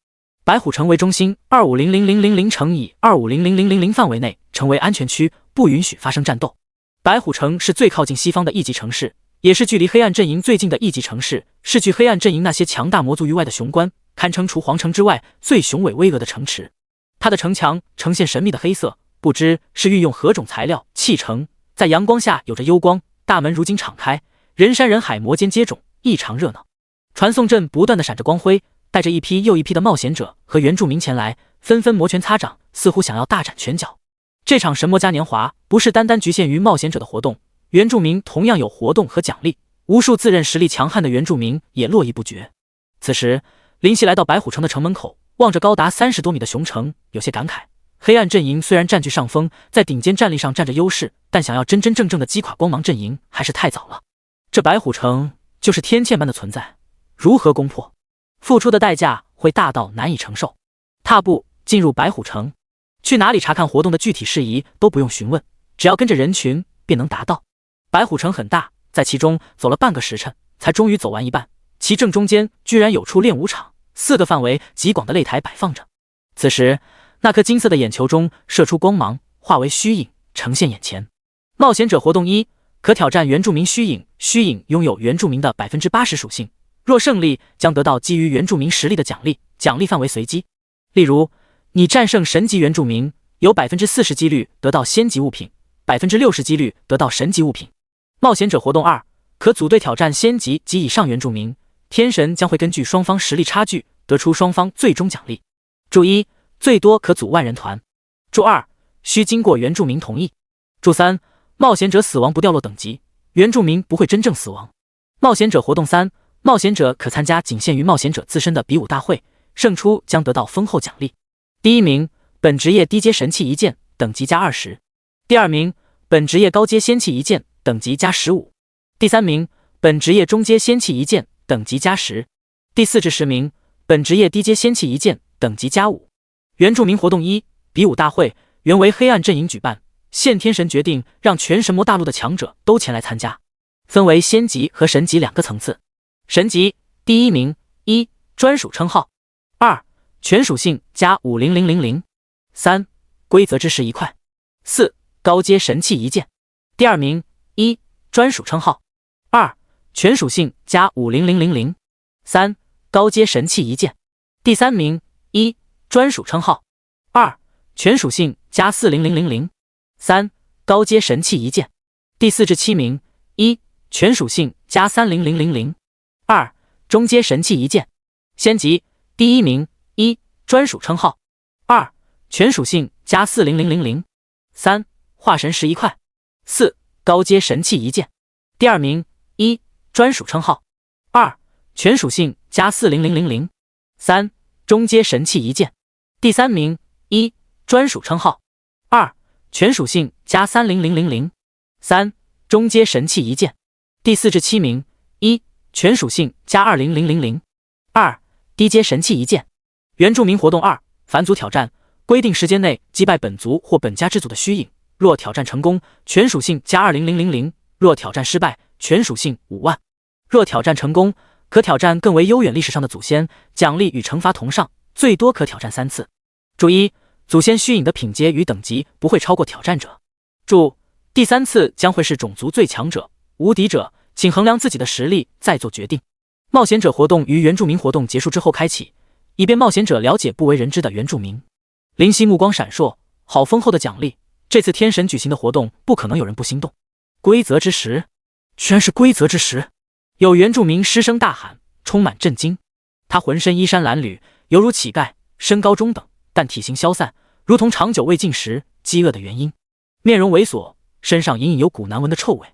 A: 白虎城为中心，25000000乘以25000000范围内成为安全区，不允许发生战斗。白虎城是最靠近西方的一级城市，也是距离黑暗阵营最近的一级城市，是距黑暗阵营那些强大魔族于外的雄关，堪称除皇城之外最雄伟巍峨的城池。它的城墙呈现神秘的黑色，不知是运用何种材料砌成，在阳光下有着幽光。大门如今敞开，人山人海，摩肩接踵，异常热闹。传送阵不断的闪着光辉，带着一批又一批的冒险者和原住民前来，纷纷摩拳擦掌，似乎想要大展拳脚。这场神魔嘉年华不是单单局限于冒险者的活动，原住民同样有活动和奖励，无数自认实力强悍的原住民也络绎不绝。此时林夕来到白虎城的城门口，望着高达30多米的雄城，有些感慨。黑暗阵营虽然占据上风，在顶尖战力上占着优势，但想要真真正正的击垮光芒阵营还是太早了。这白虎城就是天堑般的存在，如何攻破，付出的代价会大到难以承受。踏步进入白虎城，去哪里查看活动的具体事宜都不用询问，只要跟着人群便能达到。白虎城很大，在其中走了半个时辰，才终于走完一半。其正中间居然有处练武场，4个范围极广的擂台摆放着。此时那颗金色的眼球中射出光芒，化为虚影呈现眼前。冒险者活动1，可挑战原住民虚影，虚影拥有原住民的 80% 属性，若胜利将得到基于原住民实力的奖励，奖励范围随机。例如你战胜神级原住民，有 40% 几率得到仙级物品， 60% 几率得到神级物品。冒险者活动2，可组队挑战仙级及以上原住民，天神将会根据双方实力差距得出双方最终奖励。注1，最多可组万人团。注2，需经过原住民同意。注3，冒险者死亡不掉落等级，原住民不会真正死亡。冒险者活动3，冒险者可参加仅限于冒险者自身的比武大会，胜出将得到丰厚奖励。第1名，本职业低阶神器一件，等级加20。第2名，本职业高阶仙器一件，等级加15。第3名，本职业中阶仙器一件，等级加10。第4至10名，本职业低阶仙器一件，等级加5。原住民活动1，比武大会原为黑暗阵营举办，现天神决定让全神魔大陆的强者都前来参加，分为仙级和神级2个层次。神级第1名1，专属称号；2，全属性加50000。3，规则知识1块。4，高阶神器一件。第2名1，专属称号；2，全属性加50000。3，高阶神器一件。第3名1，专属称号；2，全属性加40000。3，高阶神器一件。第4至7名1，全属性加30000。2，中阶神器一件。仙级第1名1，专属称号。2. 全属性加40000。3. 化神11块。4. 高阶神器一件。第2名1. 专属称号。2. 全属性加40000。3. 中阶神器一件。第3名1. 专属称号。2. 全属性加30000。3. 中阶神器一件。第4至7名1. 全属性加20000。2. 低阶神器一件。原住民活动2：凡族挑战，规定时间内击败本族或本家之祖的虚影，若挑战成功，全属性加20000；若挑战失败，全属性5万。若挑战成功，可挑战更为悠远历史上的祖先，奖励与惩罚同上，最多可挑战3次。注意，祖先虚影的品阶与等级不会超过挑战者。注：第3次将会是种族最强者、无敌者，请衡量自己的实力再做决定。冒险者活动于原住民活动结束之后开启，以便冒险者了解不为人知的原住民。林夕目光闪烁，好丰厚的奖励，这次天神举行的活动不可能有人不心动。规则之时，居然是规则之时！有原住民失声大喊，充满震惊。他浑身衣衫褴褛，犹如乞丐，身高中等，但体型消散，如同长久未进食，饥饿的原因。面容猥琐，身上隐隐有股难闻的臭味，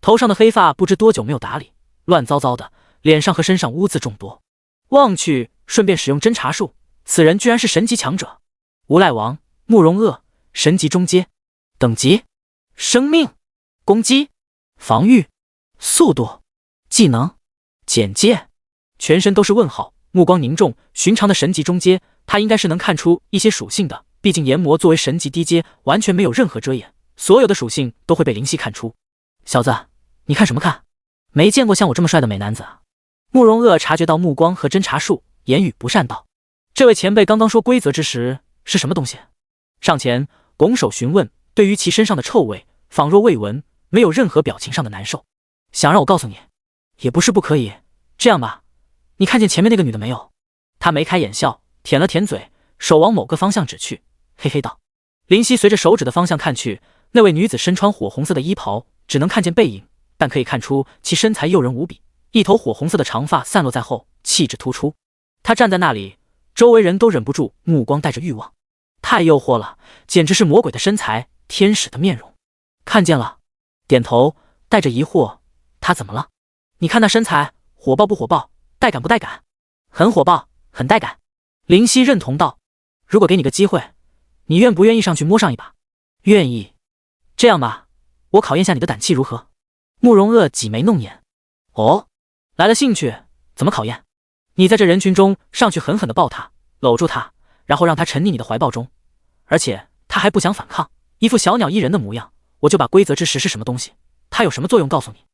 A: 头上的黑发不知多久没有打理，乱糟糟的，脸上和身上污渍众多。望去，顺便使用侦查术，此人居然是神级强者。无赖王慕容鄂，神级中阶，等级：生命、攻击、防御、速度、技能、简介，全身都是问号，目光凝重。寻常的神级中阶，他应该是能看出一些属性的，毕竟炎魔作为神级低阶，完全没有任何遮掩，所有的属性都会被灵犀看出。小子，你看什么看？没见过像我这么帅的美男子啊！慕容鄂察觉到目光和侦查术，言语不善道：“这位前辈刚刚说规则之时是什么东西？”上前拱手询问，对于其身上的臭味，仿若未闻，没有任何表情上的难受。想让我告诉你，也不是不可以。这样吧，你看见前面那个女的没有？他眉开眼笑，舔了舔嘴，手往某个方向指去，嘿嘿道。林夕随着手指的方向看去，那位女子身穿火红色的衣袍，只能看见背影，但可以看出其身材诱人无比，一头火红色的长发散落在后，气质突出。她站在那里，周围人都忍不住目光带着欲望，太诱惑了，简直是魔鬼的身材，天使的面容。看见了，点头，带着疑惑，她怎么了？你看那身材，火爆不火爆，带感不带感？很火爆，很带感。林夕认同道。如果给你个机会，你愿不愿意上去摸上一把？愿意。这样吧，我考验下你的胆气如何？慕容鄂挤眉弄眼。哦，来了兴趣，怎么考验？你在这人群中上去狠狠地抱他，搂住他，然后让他沉溺你的怀抱中，而且他还不想反抗，一副小鸟依人的模样。我就把规则之石是什么东西，它有什么作用告诉你，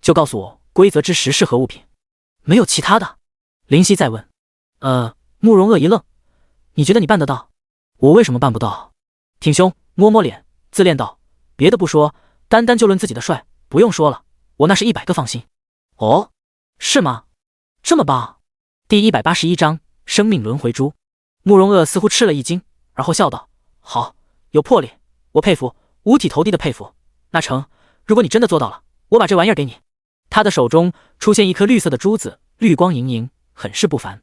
A: 就告诉我规则之石是何物品，没有其他的。林夕再问。慕容鄂一愣，你觉得你办得到？我为什么办不到？挺胸，摸摸脸，自恋道，别的不说，单单就论自己的帅，不用说了，我那是100个放心。哦，是吗？这么棒。第181章生命轮回珠。慕容鄂似乎吃了一惊，而后笑道，好，有魄力，我佩服，五体投地的佩服。那成，如果你真的做到了，我把这玩意儿给你。他的手中出现一颗绿色的珠子，绿光莹莹，很是不凡。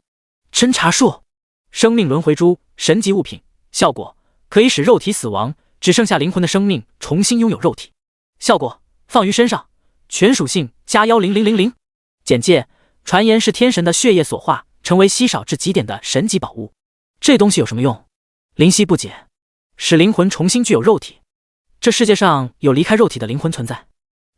A: 侦查术，生命轮回珠，神级物品，效果可以使肉体死亡，只剩下灵魂的生命重新拥有肉体。效果放于身上，全属性加10000。简介：传言是天神的血液所化，成为稀少至极点的神级宝物。这东西有什么用？林夕不解。使灵魂重新具有肉体。这世界上有离开肉体的灵魂存在？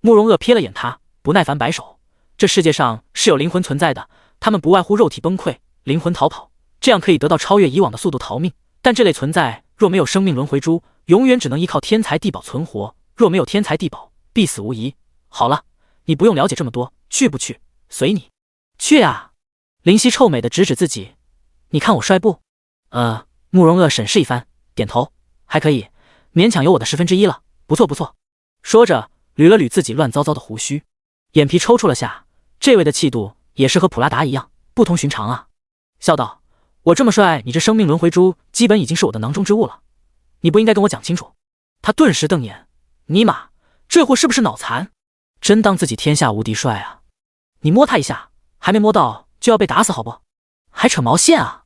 A: 慕容鄂瞥了眼他，不耐烦摆手。这世界上是有灵魂存在的，他们不外乎肉体崩溃，灵魂逃跑，这样可以得到超越以往的速度逃命。但这类存在若没有生命轮回珠，永远只能依靠天才地宝存活，若没有天才地宝，必死无疑。好了，你不用了解这么多，去不去随你。去啊！林夕臭美的指指自己，你看我帅不？慕容鄂审视一番，点头，还可以，勉强有我的1/10了，不错不错。说着捋了捋自己乱糟糟的胡须，眼皮抽搐了下，这位的气度也是和普拉达一样不同寻常啊。笑道，我这么帅，你这生命轮回珠基本已经是我的囊中之物了，你不应该跟我讲清楚。他顿时瞪眼，尼玛，这货是不是脑残？真当自己天下无敌帅啊？你摸他一下，还没摸到就要被打死好不？还扯毛线啊？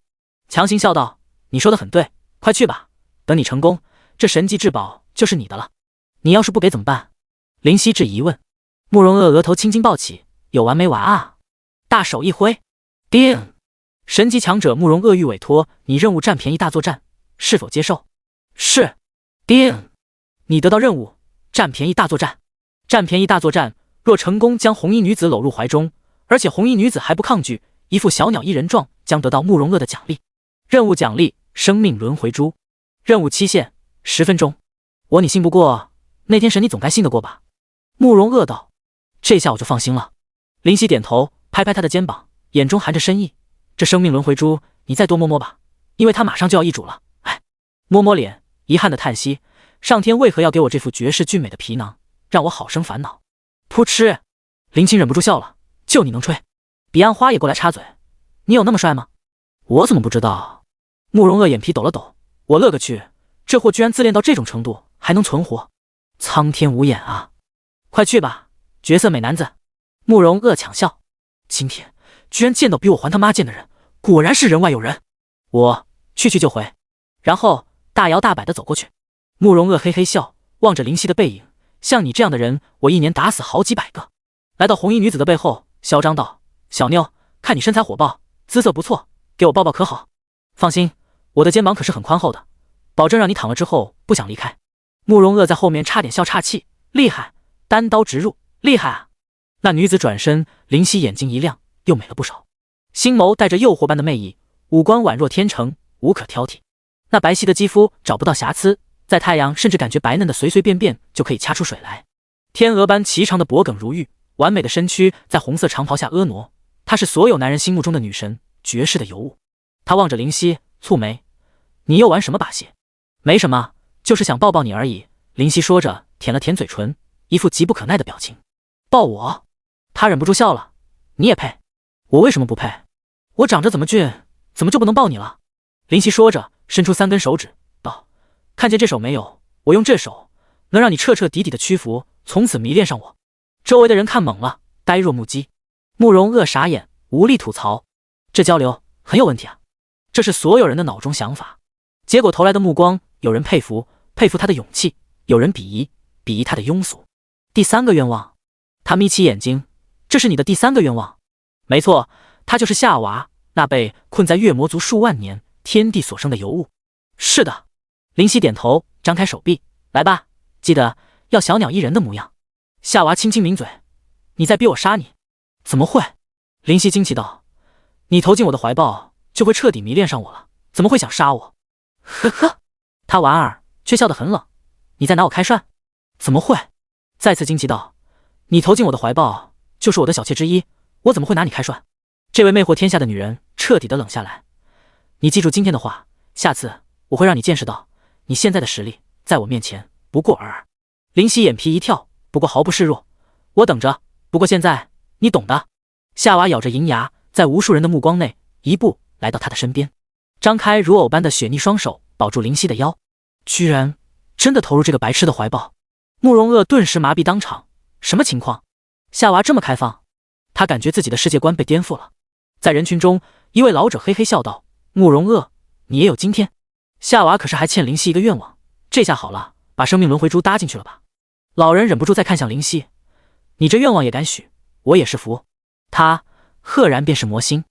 A: 强行笑道，你说的很对，快去吧，等你成功，这神级至宝就是你的了。你要是不给怎么办？林夕质疑问。慕容鄂额头青筋暴起，有完没完啊？大手一挥，叮！神级强者慕容鄂欲委托你任务占便宜大作战，是否接受？是。叮！你得到任务，占便宜大作战。占便宜大作战，若成功将红衣女子搂入怀中，而且红衣女子还不抗拒，一副小鸟依人状，将得到慕容鄂的奖励。任务奖励：生命轮回珠。任务期限10分钟。你信不过，那天神你总该信得过吧？慕容鄂道。这下我就放心了。林夕点头，拍拍他的肩膀，眼中含着深意。这生命轮回珠，你再多摸摸吧，因为它马上就要易主了。哎，摸摸脸，遗憾的叹息，上天为何要给我这副绝世俊美的皮囊，让我好生烦恼。噗嗤，林青忍不住笑了，就你能吹？彼岸花也过来插嘴，你有那么帅吗？我怎么不知道？慕容鄂眼皮抖了抖，我勒个去，这货居然自恋到这种程度，还能存活，苍天无眼啊！快去吧，绝色美男子！慕容鄂抢笑，今天居然见到比我还他妈贱的人，果然是人外有人。我去就回，然后大摇大摆地走过去。慕容鄂嘿嘿笑，望着林夕的背影，像你这样的人，我一年打死好几百个。来到红衣女子的背后，嚣张道：小妞，看你身材火爆，姿色不错，给我抱抱可好？放心，我的肩膀可是很宽厚的，保证让你躺了之后不想离开。慕容鄂在后面差点笑岔气，厉害，单刀直入，厉害啊！那女子转身，林夕眼睛一亮，又美了不少，星眸带着诱惑般的魅意，五官宛若天成，无可挑剔。那白皙的肌肤找不到瑕疵，在太阳甚至感觉白嫩的随随便便就可以掐出水来。天鹅般颀长的脖颈如玉，完美的身躯在红色长袍下婀娜，她是所有男人心目中的女神，绝世的尤物。他望着林夕，蹙眉：你又玩什么把戏？没什么，就是想抱抱你而已。林夕说着，舔了舔嘴唇，一副急不可耐的表情。抱我？他忍不住笑了。你也配？我为什么不配？我长着怎么俊，怎么就不能抱你了？林夕说着，伸出3根手指，道：看见这手没有？我用这手能让你彻彻底底的屈服，从此迷恋上我。周围的人看懵了，呆若木鸡。慕容鄂傻眼，无力吐槽，这交流很有问题啊。这是所有人的脑中想法。结果投来的目光，有人佩服他的勇气，有人鄙夷他的庸俗。第3个愿望。他眯起眼睛，这是你的第3个愿望？没错，他就是夏娃，那被困在月魔族数万年天地所生的尤物。是的。林夕点头，张开手臂，来吧，记得要小鸟依人的模样。夏娃轻轻抿嘴，你在逼我杀你？怎么会？林夕惊奇道，你投进我的怀抱，就会彻底迷恋上我了，怎么会想杀我？呵呵，他莞尔，却笑得很冷。你在拿我开涮？怎么会？再次惊奇道，你投进我的怀抱，就是我的小妾之一，我怎么会拿你开涮？这位魅惑天下的女人彻底的冷下来。你记住今天的话，下次我会让你见识到，你现在的实力在我面前不过尔尔。林夕眼皮一跳，不过毫不示弱。我等着，不过现在你懂的。夏娃咬着银牙，在无数人的目光内，一步来到他的身边，张开如藕般的雪腻双手保住林夕的腰，居然真的投入这个白痴的怀抱。慕容鄂顿时麻痹当场，什么情况？夏娃这么开放？他感觉自己的世界观被颠覆了。在人群中，一位老者嘿嘿笑道：慕容鄂，你也有今天。夏娃可是还欠林夕一个愿望，这下好了，把生命轮回珠搭进去了吧。老人忍不住再看向林夕，你这愿望也敢许，我也是服。他赫然便是魔心。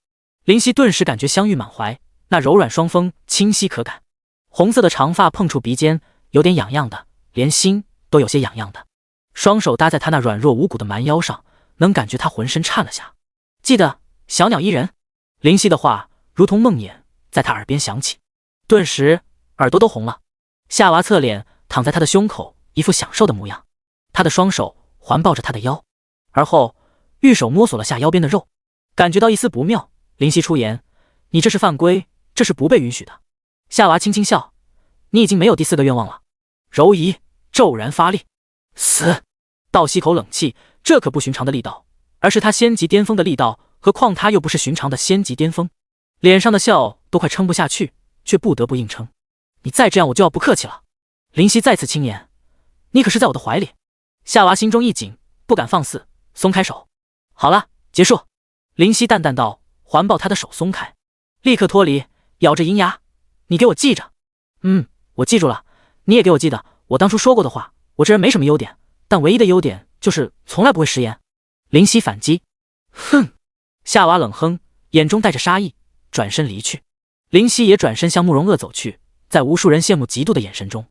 A: 林夕顿时感觉香郁满怀，那柔软双峰清晰可感，红色的长发碰触鼻尖，有点痒痒的，连心都有些痒痒的。双手搭在他那软弱无骨的蛮腰上，能感觉他浑身颤了下。记得小鸟依人。林夕的话如同梦魇在他耳边响起，顿时耳朵都红了。夏娃侧脸躺在他的胸口，一副享受的模样。他的双手环抱着他的腰，而后玉手摸索了下腰边的肉，感觉到一丝不妙。林夕出言：你这是犯规，这是不被允许的。夏娃轻轻笑：你已经没有第4个愿望了。柔仪骤然发力，死！倒吸口冷气，这可不寻常的力道，而是他仙级巅峰的力道，何况他又不是寻常的仙级巅峰。脸上的笑都快撑不下去，却不得不硬撑。你再这样我就要不客气了。林夕再次轻言：你可是在我的怀里。夏娃心中一紧，不敢放肆，松开手。好了，结束。林夕淡淡道，环抱他的手松开，立刻脱离，咬着银牙：你给我记着。我记住了，你也给我记得我当初说过的话。我这人没什么优点，但唯一的优点就是从来不会食言。林夕反击。哼！夏娃冷哼，眼中带着杀意，转身离去。林夕也转身向慕容鄂走去，在无数人羡慕嫉妒的眼神中，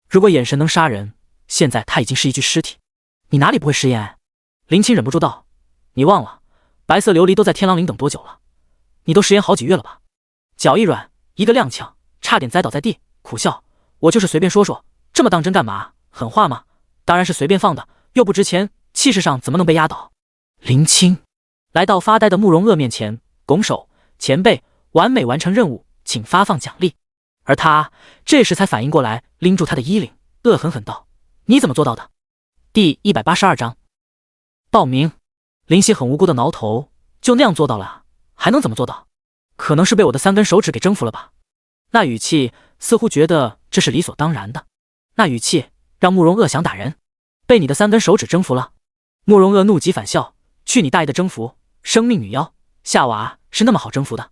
A: 如果眼神能杀人，现在他已经是一具尸体。你哪里不会食言？林青忍不住道。你忘了，白色琉璃都在天狼岭等多久了？你都食言好几月了吧？脚一软，一个踉跄，差点栽倒在地，苦笑。我就是随便说说，这么当真干嘛？狠话吗？当然是随便放的，又不值钱，气势上怎么能被压倒？林青来到发呆的慕容鄂面前，拱手，前辈，完美完成任务，请发放奖励。而他这时才反应过来，拎住他的衣领，恶狠狠道：你怎么做到的？第182章报名。林夕很无辜的挠头，就那样做到了，还能怎么做到？可能是被我的3根手指给征服了吧。那语气似乎觉得这是理所当然的，那语气让慕容鄂想打人。被你的3根手指征服了？慕容鄂怒极反笑，去你大爷的征服！生命女妖夏娃是那么好征服的？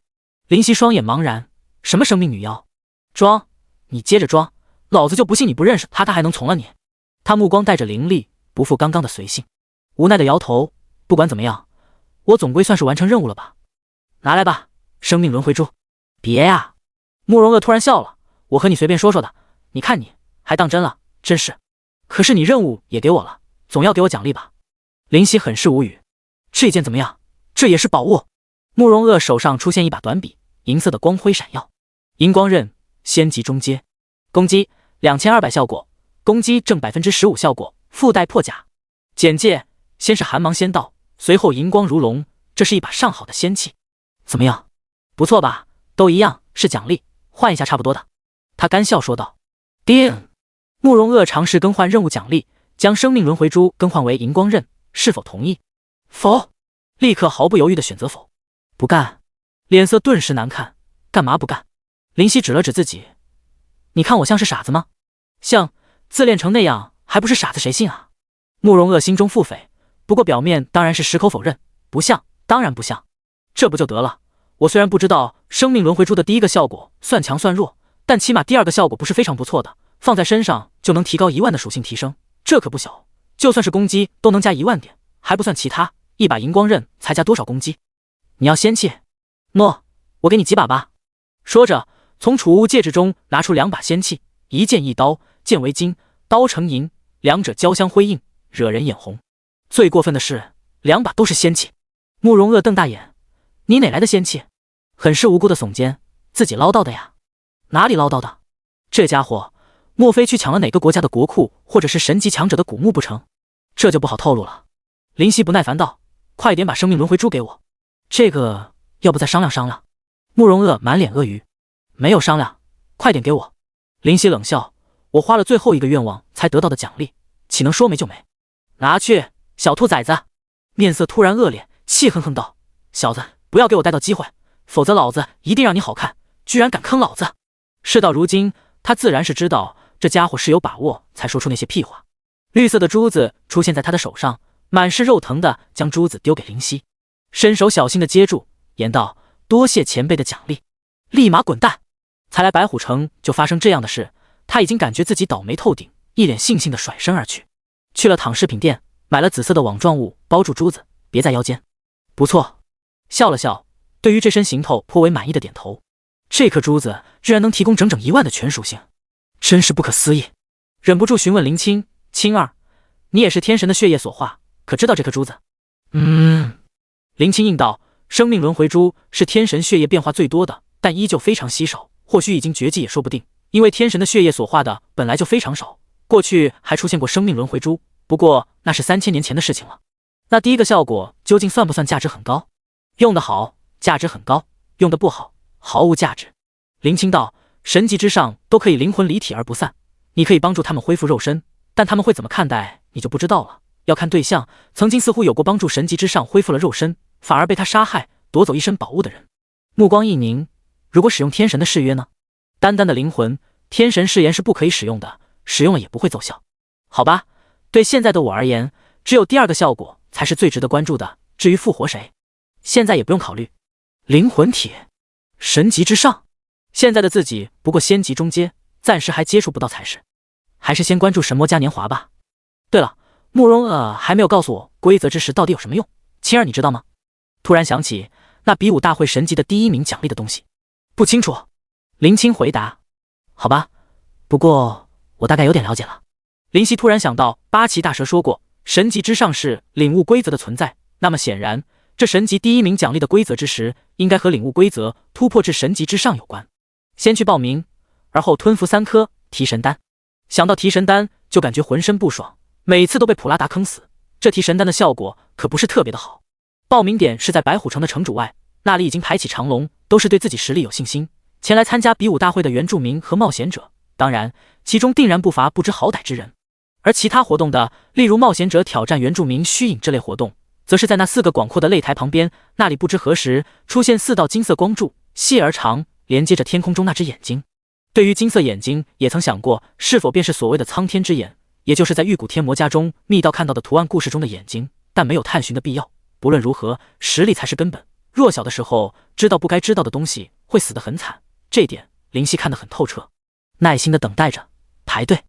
A: 林夕双眼茫然，什么生命女妖？装！你接着装，老子就不信你不认识他还能从了你。他目光带着凌厉，不复刚刚的随性，无奈的摇头。不管怎么样，我总归算是完成任务了吧。拿来吧，生命轮回珠。别呀！慕容鄂突然笑了，我和你随便说说的，你看你还当真了，真是。可是你任务也给我了，总要给我奖励吧。林夕很是无语，这件怎么样？这也是宝物。慕容鄂手上出现一把短笔，银色的光辉闪耀。荧光刃，仙级中阶，攻击2200效果，攻击正 15% 效果，附带破甲。简介：先是寒芒仙道，随后银光如龙，这是一把上好的仙器。怎么样？不错吧？都一样，是奖励，换一下差不多的。他干笑说道。叮！慕容鄂尝试更换任务奖励，将生命轮回珠更换为荧光刃，是否同意？否！立刻毫不犹豫的选择否。不干！脸色顿时难看。干嘛不干？林夕指了指自己，你看我像是傻子吗？像，自恋成那样，还不是傻子谁信啊？慕容鄂心中腹诽，不过表面当然是矢口否认，不像，当然不像。这不就得了？我虽然不知道生命轮回珠的第一个效果算强算弱，但起码第2个效果不是非常不错的，放在身上就能提高10000的属性提升，这可不小。就算是攻击都能加10000点，还不算其他，一把荧光刃才加多少攻击？你要仙器？喏，我给你几把吧。说着，从储物戒指中拿出2把仙器，一剑一刀，剑为金，刀成银，两者交相辉映，惹人眼红。最过分的是，2把都是仙器。慕容鄂瞪大眼，你哪来的仙器？很是无辜的耸肩，自己捞到的呀。哪里捞到的？这家伙莫非去抢了哪个国家的国库，或者是神级强者的古墓不成？这就不好透露了。林夕不耐烦道，快点把生命轮回珠给我。这个要不再商量商量？慕容鄂满脸鳄鱼，没有商量，快点给我。林夕冷笑，我花了最后一个愿望才得到的奖励，岂能说没就没？拿去，小兔崽子！面色突然恶劣，气哼哼道，小子，不要给我逮到机会，否则老子一定让你好看，居然敢坑老子！事到如今，他自然是知道这家伙是有把握才说出那些屁话。绿色的珠子出现在他的手上，满是肉疼的将珠子丢给林夕，伸手小心的接住，言道，多谢前辈的奖励，立马滚蛋！才来白虎城就发生这样的事，他已经感觉自己倒霉透顶，一脸悻悻的甩身而去。去了躺饰品店，买了紫色的网状物包住珠子，别在腰间。不错，笑了笑，对于这身行头颇为满意的点头。这颗珠子居然能提供整整10000的全属性，真是不可思议。忍不住询问林青，青儿，你也是天神的血液所化，可知道这颗珠子？林青应道，生命轮回珠是天神血液变化最多的，但依旧非常稀少，或许已经绝迹也说不定，因为天神的血液所化的本来就非常少，过去还出现过生命轮回珠，不过那是3000年前的事情了。那第一个效果究竟算不算价值很高？用得好，价值很高；用得不好，毫无价值。林青道，神级之上都可以灵魂离体而不散，你可以帮助他们恢复肉身，但他们会怎么看待你就不知道了，要看对象。曾经似乎有过帮助神级之上恢复了肉身，反而被他杀害夺走一身宝物的人。目光一凝，如果使用天神的誓约呢？单单的灵魂，天神誓言是不可以使用的，使用了也不会奏效。好吧，对现在的我而言，只有第2个效果才是最值得关注的，至于复活谁，现在也不用考虑。灵魂铁，神级之上，现在的自己不过仙级中阶，暂时还接触不到才是。还是先关注神魔嘉年华吧。对了，慕容还没有告诉我规则之石到底有什么用，青儿你知道吗？突然想起那比武大会神级的第1名奖励的东西。不清楚。林青回答。好吧，不过我大概有点了解了。林夕突然想到八岐大蛇说过，神级之上是领悟规则的存在，那么显然这神级第1名奖励的规则之石应该和领悟规则突破至神级之上有关。先去报名，而后吞服3颗提神丹。想到提神丹就感觉浑身不爽，每次都被普拉达坑死，这提神丹的效果可不是特别的好。报名点是在白虎城的城主外，那里已经排起长龙，都是对自己实力有信心前来参加比武大会的原住民和冒险者，当然其中定然不乏不知好歹之人。而其他活动的，例如冒险者挑战原住民虚影这类活动，则是在那4个广阔的擂台旁边，那里不知何时出现4道金色光柱，细而长，连接着天空中那只眼睛。对于金色眼睛，也曾想过是否便是所谓的苍天之眼，也就是在玉骨天魔家中密道看到的图案故事中的眼睛，但没有探寻的必要。不论如何，实力才是根本。弱小的时候知道不该知道的东西，会死得很惨，这点林夕看得很透彻。耐心的等待着，排队，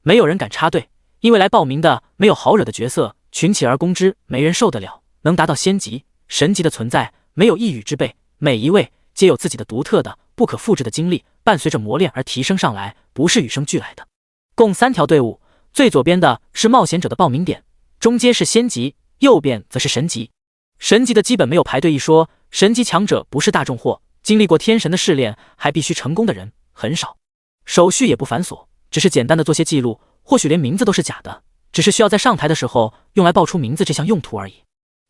A: 没有人敢插队，因为来报名的没有好惹的角色，群起而攻之，没人受得了。能达到仙级、神级的存在，没有一语之辈，每一位皆有自己的独特的、不可复制的经历，伴随着磨练而提升上来，不是与生俱来的。共3条队伍，最左边的是冒险者的报名点，中间是仙级，右边则是神级。神级的基本没有排队一说，神级强者不是大众货，经历过天神的试炼还必须成功的人很少，手续也不繁琐，只是简单的做些记录，或许连名字都是假的，只是需要在上台的时候用来报出名字这项用途而已。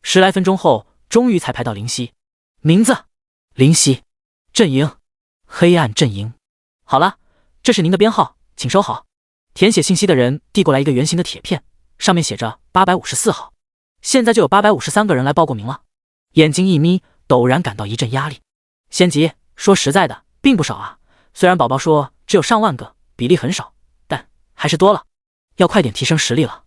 A: 10来分钟后，终于才排到林夕。名字：林夕。阵营：黑暗阵营。好了，这是您的编号，请收好。填写信息的人递过来一个圆形的铁片，上面写着854号。现在就有853个人来报过名了。眼睛一眯，陡然感到一阵压力。仙级，说实在的，并不少啊。虽然宝宝说只有上万个，比例很少，但还是多了。要快点提升实力了。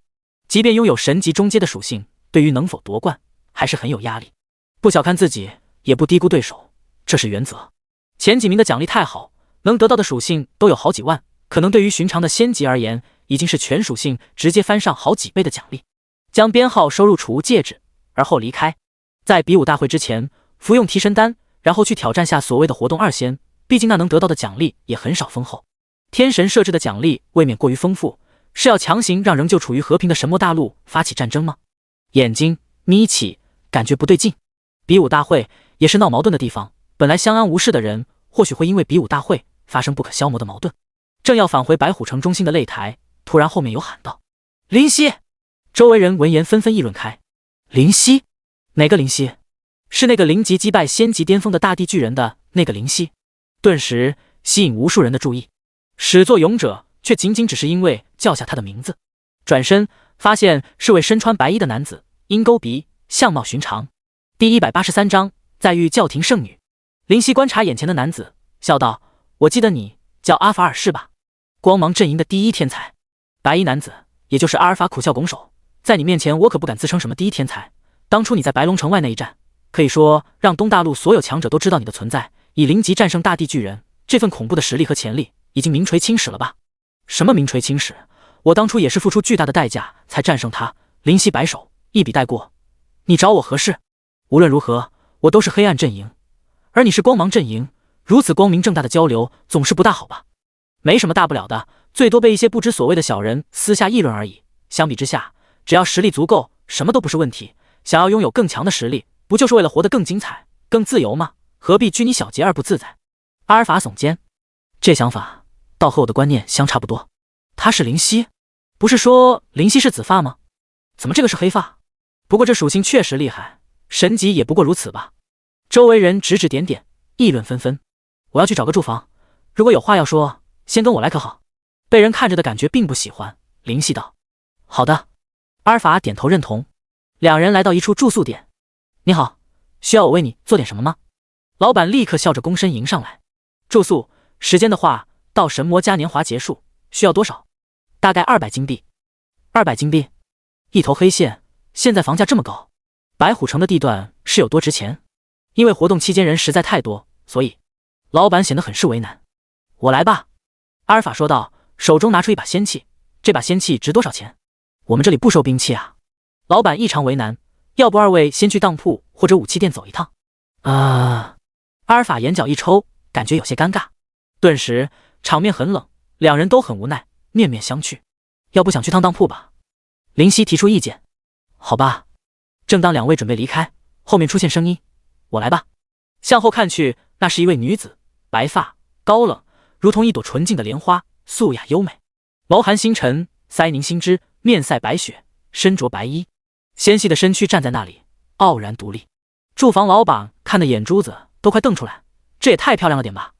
A: 即便拥有神级中阶的属性，对于能否夺冠还是很有压力。不小看自己，也不低估对手，这是原则。前几名的奖励太好，能得到的属性都有好几万，可能对于寻常的仙级而言，已经是全属性直接翻上好几倍的奖励。将编号收入储物戒指，而后离开。在比武大会之前，服用提神丹，然后去挑战下所谓的活动2仙，毕竟那能得到的奖励也很少丰厚。天神设置的奖励未免过于丰富，是要强行让仍旧处于和平的神魔大陆发起战争吗？眼睛眯起，感觉不对劲。比武大会也是闹矛盾的地方，本来相安无事的人，或许会因为比武大会发生不可消磨的矛盾。正要返回白虎城中心的擂台，突然后面有喊道：“林夕！”周围人闻言纷纷议论开。林夕？哪个林夕？是那个0级击败仙级巅峰的大地巨人的那个林夕。顿时吸引无数人的注意，始作俑者却仅仅只是因为叫下他的名字。转身发现是位身穿白衣的男子，鹰钩鼻，相貌寻常。第183章再遇教廷圣女。林夕观察眼前的男子，笑道：“我记得你叫阿法尔是吧？光芒阵营的第1天才。”白衣男子，也就是阿尔法苦笑拱手，在你面前我可不敢自称什么第1天才。当初你在白龙城外那一战，可以说让东大陆所有强者都知道你的存在，以0级战胜大地巨人，这份恐怖的实力和潜力已经名垂青史了吧？什么名垂青史？我当初也是付出巨大的代价才战胜他。林夕摆手，一笔带过。你找我何事？无论如何，我都是黑暗阵营，而你是光芒阵营，如此光明正大的交流总是不大好吧？没什么大不了的，最多被一些不知所谓的小人私下议论而已。相比之下，只要实力足够，什么都不是问题。想要拥有更强的实力，不就是为了活得更精彩、更自由吗？何必拘泥小节而不自在？阿尔法耸肩，这想法倒和我的观念相差不多。他是林夕，不是说林夕是紫发吗？怎么这个是黑发？不过这属性确实厉害，神级也不过如此吧。周围人指指点点，议论纷纷。我要去找个住房，如果有话要说，先跟我来可好？被人看着的感觉并不喜欢。林夕道：“好的。”阿尔法点头认同。两人来到一处住宿点。你好，需要我为你做点什么吗？老板立刻笑着躬身迎上来。住宿时间的话，到神魔嘉年华结束需要多少？大概200金币。200金币？一头黑线，现在房价这么高，白虎城的地段是有多值钱？因为活动期间人实在太多，所以老板显得很是为难。我来吧，阿尔法说道，手中拿出一把仙器。这把仙器值多少钱？我们这里不收兵器啊。老板异常为难，要不二位先去当铺或者武器店走一趟？阿尔法眼角一抽，感觉有些尴尬。顿时场面很冷，两人都很无奈，面面相觑。要不想去趟当铺吧？林夕提出意见。好吧。正当两位准备离开，后面出现声音，我来吧。向后看去，那是一位女子，白发高冷，如同一朵纯净的莲花，素雅优美，眸含星辰，腮凝星枝，面赛白雪，身着白衣，纤细的身躯站在那里，傲然独立。住房老板看得眼珠子都快瞪出来，这也太漂亮了点吧。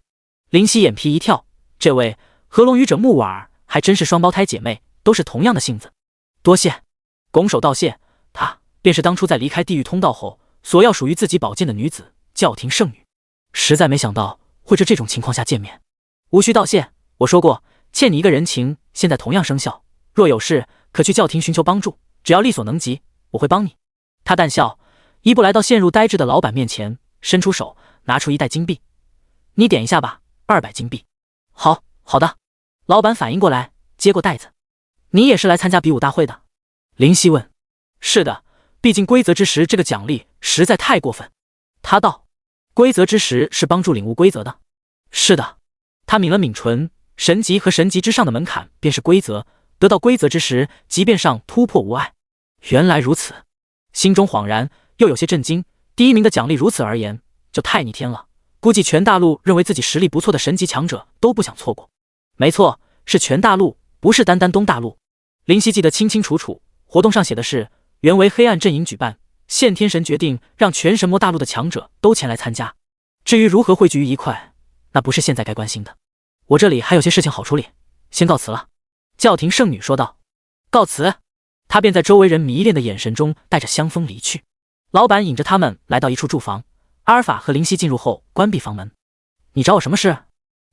A: 林夕眼皮一跳，这位和龙语者木婉儿还真是双胞胎姐妹，都是同样的性子。多谢，拱手道谢。她便是当初在离开地狱通道后索要属于自己宝剑的女子，教廷圣女。实在没想到会在这种情况下见面。无需道谢，我说过欠你一个人情，现在同样生效。若有事可去教廷寻求帮助，只要力所能及，我会帮你。他淡笑，一步来到陷入呆滞的老板面前，伸出手拿出一袋金币。你点一下吧，200金币。好的。老板反应过来，接过袋子。你也是来参加比武大会的？林夕问。是的，毕竟规则之石这个奖励实在太过分。他道。规则之石是帮助领悟规则的。是的。他抿了抿唇，神级和神级之上的门槛便是规则，得到规则之石，即便上突破无碍。原来如此，心中恍然，又有些震惊。第1名的奖励如此而言，就太逆天了。估计全大陆认为自己实力不错的神级强者都不想错过。没错，是全大陆，不是单单东大陆。林夕记得清清楚楚，活动上写的是原为黑暗阵营举办，现天神决定让全神魔大陆的强者都前来参加。至于如何汇聚于一块，那不是现在该关心的。我这里还有些事情好处理，先告辞了。教廷圣女说道。告辞。他便在周围人迷恋的眼神中带着香风离去。老板引着他们来到一处住房，阿尔法和林夕进入后关闭房门。你找我什么事？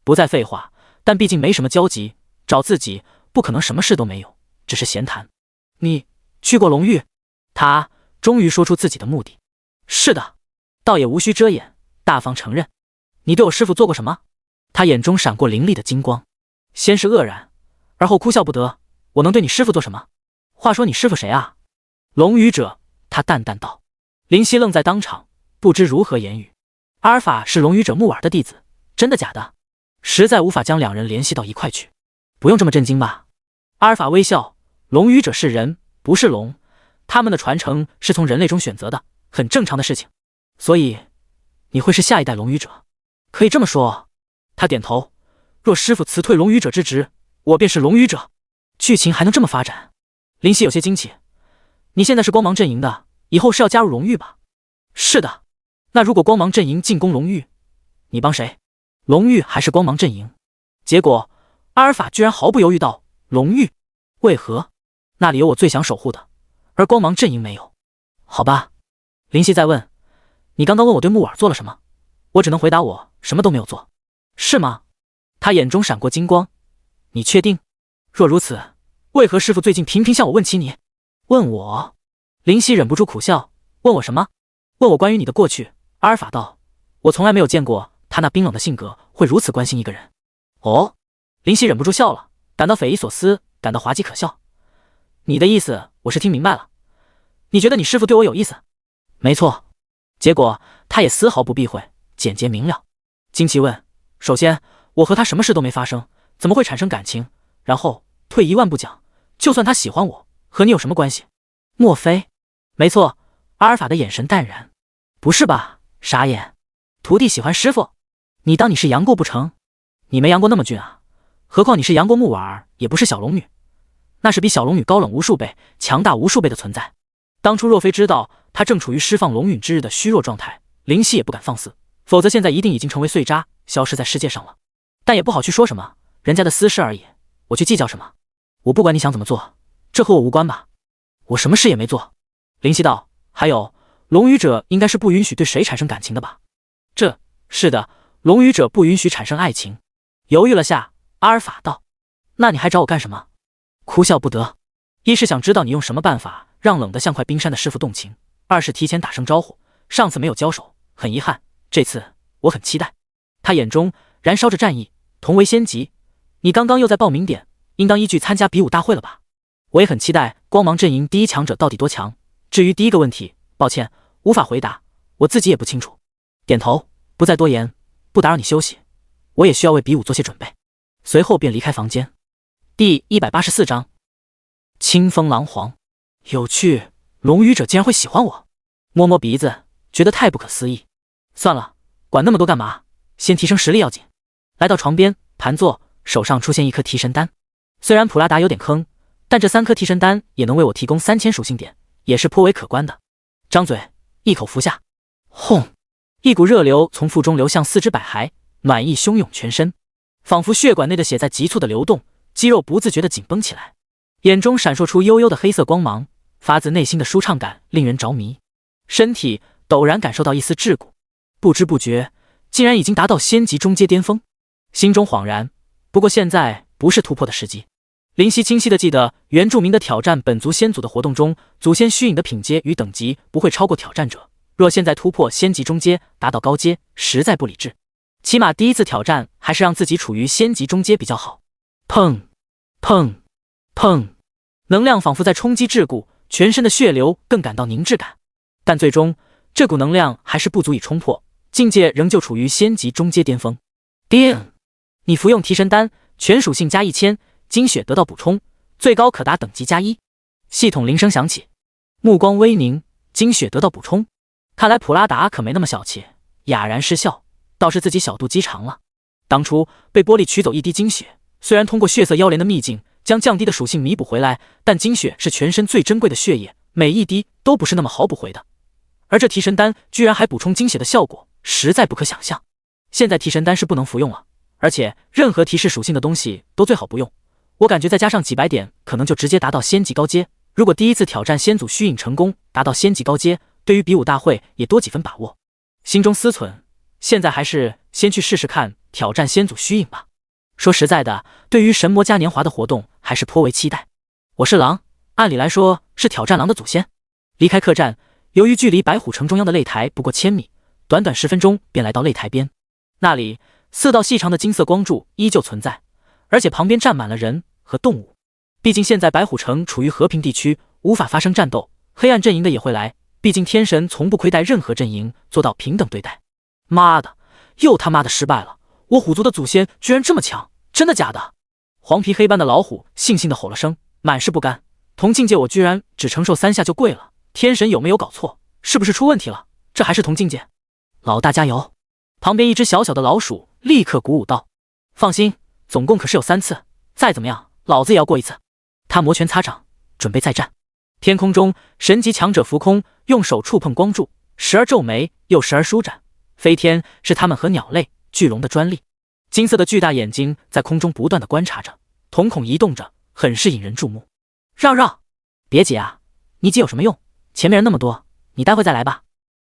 A: 不再废话，但毕竟没什么交集，找自己不可能什么事都没有，只是闲谈。你去过龙域？他终于说出自己的目的。是的。倒也无需遮掩，大方承认。你对我师父做过什么？他眼中闪过凌厉的金光，先是愕然，而后哭笑不得。我能对你师父做什么？话说你师父谁啊？龙语者，他淡淡道。林夕愣在当场，不知如何言语。阿尔法是龙语者木耳的弟子，真的假的？实在无法将两人联系到一块去。不用这么震惊吧？阿尔法微笑，龙语者是人，不是龙，他们的传承是从人类中选择的，很正常的事情。所以你会是下一代龙语者？可以这么说。他点头。若师父辞退龙语者之职，我便是龙语者。剧情还能这么发展？林夕有些惊奇。你现在是光芒阵营的，以后是要加入龙域吧？是的。那如果光芒阵营进攻龙域，你帮谁？龙域还是光芒阵营？结果阿尔法居然毫不犹豫道龙域。为何？那里有我最想守护的，而光芒阵营没有。好吧。林夕再问，你刚刚问我对木耳做了什么，我只能回答我什么都没有做。是吗？他眼中闪过金光。你确定？若如此，为何师父最近频频向我问起你？问我？林夕忍不住苦笑。问我什么？问我关于你的过去。阿尔法道。我从来没有见过他那冰冷的性格会如此关心一个人。哦。林夕忍不住笑了，感到匪夷所思，感到滑稽可笑。你的意思我是听明白了，你觉得你师父对我有意思？没错。结果他也丝毫不避讳，简洁明了。惊奇问，首先我和他什么事都没发生，怎么会产生感情？然后退一万步讲，就算他喜欢我，和你有什么关系？莫非？没错。阿尔法的眼神淡然。不是吧，傻眼，徒弟喜欢师父？你当你是杨过不成？你没杨过那么俊啊，何况你是杨过木婉儿，也不是小龙女，那是比小龙女高冷无数倍，强大无数倍的存在。当初若非知道他正处于释放龙允之日的虚弱状态，林夕也不敢放肆，否则现在一定已经成为碎渣，消失在世界上了。但也不好去说什么，人家的私事而已，我去计较什么？我不管你想怎么做，这和我无关吧？我什么事也没做。林夕道。还有，龙语者应该是不允许对谁产生感情的吧？是的，龙语者不允许产生爱情。犹豫了下，阿尔法道。那你还找我干什么？哭笑不得。一是想知道你用什么办法让冷得像块冰山的师父动情，二是提前打声招呼，上次没有交手，很遗憾，这次我很期待。他眼中燃烧着战意。同为仙级，你刚刚又在报名点，应当依据参加比武大会了吧？我也很期待光芒阵营第一强者到底多强。至于第一个问题，抱歉，无法回答，我自己也不清楚。点头，不再多言，不打扰你休息，我也需要为比武做些准备。随后便离开房间。第184章，清风狼皇，有趣，龙语者竟然会喜欢我。摸摸鼻子，觉得太不可思议。算了，管那么多干嘛？先提升实力要紧。来到床边，盘坐，手上出现一颗提神丹。虽然普拉达有点坑，但这3颗提神丹也能为我提供3000属性点，也是颇为可观的。张嘴，一口服下。轰！一股热流从腹中流向4肢百骸，暖意汹涌全身，仿佛血管内的血在急促的流动，肌肉不自觉地紧绷起来，眼中闪烁出幽幽的黑色光芒，发自内心的舒畅感令人着迷。身体陡然感受到一丝桎梏，不知不觉竟然已经达到仙级中阶巅峰，心中恍然。不过现在不是突破的时机。林夕清晰地记得原住民的挑战本族先祖的活动中，祖先虚影的品阶与等级不会超过挑战者。若现在突破仙级中阶达到高阶，实在不理智。起码第一次挑战还是让自己处于仙级中阶比较好。砰砰砰，能量仿佛在冲击桎梏，全身的血流更感到凝滞感。但最终这股能量还是不足以冲破，境界仍旧处于仙级中阶巅峰。叮！你服用提神丹，全属性加1000，精血得到补充，最高可达等级加1。系统铃声响起，目光微凝，精血得到补充。看来普拉达可没那么小气，哑然失笑，倒是自己小肚鸡肠了。当初被玻璃取走一滴精血，虽然通过血色妖莲的秘境将降低的属性弥补回来，但精血是全身最珍贵的血液，每一滴都不是那么好补回的。而这提神丹居然还补充精血的效果，实在不可想象。现在提神丹是不能服用了，而且任何提示属性的东西都最好不用。我感觉再加上几百点，可能就直接达到仙级高阶。如果第一次挑战先祖虚影成功，达到仙级高阶，对于比武大会也多几分把握。心中思忖，现在还是先去试试看挑战先祖虚影吧。说实在的，对于神魔嘉年华的活动还是颇为期待。我是狼，按理来说是挑战狼的祖先。离开客栈，由于距离白虎城中央的擂台不过1000米，短短10分钟便来到擂台边。那里4道细长的金色光柱依旧存在，而且旁边站满了人和动物。毕竟现在白虎城处于和平地区，无法发生战斗，黑暗阵营的也会来，毕竟天神从不亏待任何阵营，做到平等对待。妈的，又他妈的失败了！我虎族的祖先居然这么强，真的假的？黄皮黑斑的老虎悻悻地吼了声，满是不甘。同境界我居然只承受3下就跪了，天神有没有搞错？是不是出问题了？这还是同境界？老大加油！旁边一只小小的老鼠立刻鼓舞道：“放心，总共可是有3次，再怎么样，老子也要过一次。”他摩拳擦掌，准备再战。天空中，神级强者浮空，用手触碰光柱，时而皱眉，又时而舒展。飞天是他们和鸟类、巨龙的专利。金色的巨大眼睛在空中不断的观察着，瞳孔移动着，很是引人注目。让让，别挤啊！你挤有什么用？前面人那么多，你待会再来吧。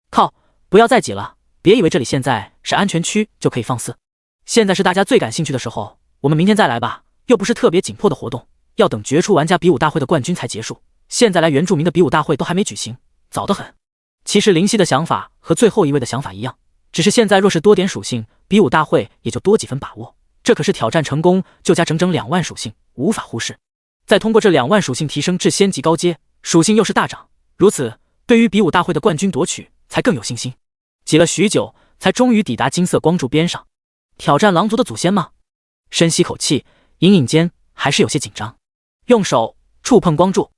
A: 靠，不要再挤了！别以为这里现在是安全区就可以放肆。现在是大家最感兴趣的时候，我们明天再来吧。又不是特别紧迫的活动，要等决出玩家比武大会的冠军才结束。现在来原住民的比武大会都还没举行，早得很。其实林夕的想法和最后一位的想法一样，只是现在若是多点属性，比武大会也就多几分把握。这可是挑战成功就加整整2万属性，无法忽视。再通过这2万属性提升至仙级高阶，属性又是大涨，如此对于比武大会的冠军夺取才更有信心。挤了许久，才终于抵达金色光柱边上。挑战狼族的祖先吗？深吸口气，隐隐间还是有些紧张，用手触碰光柱，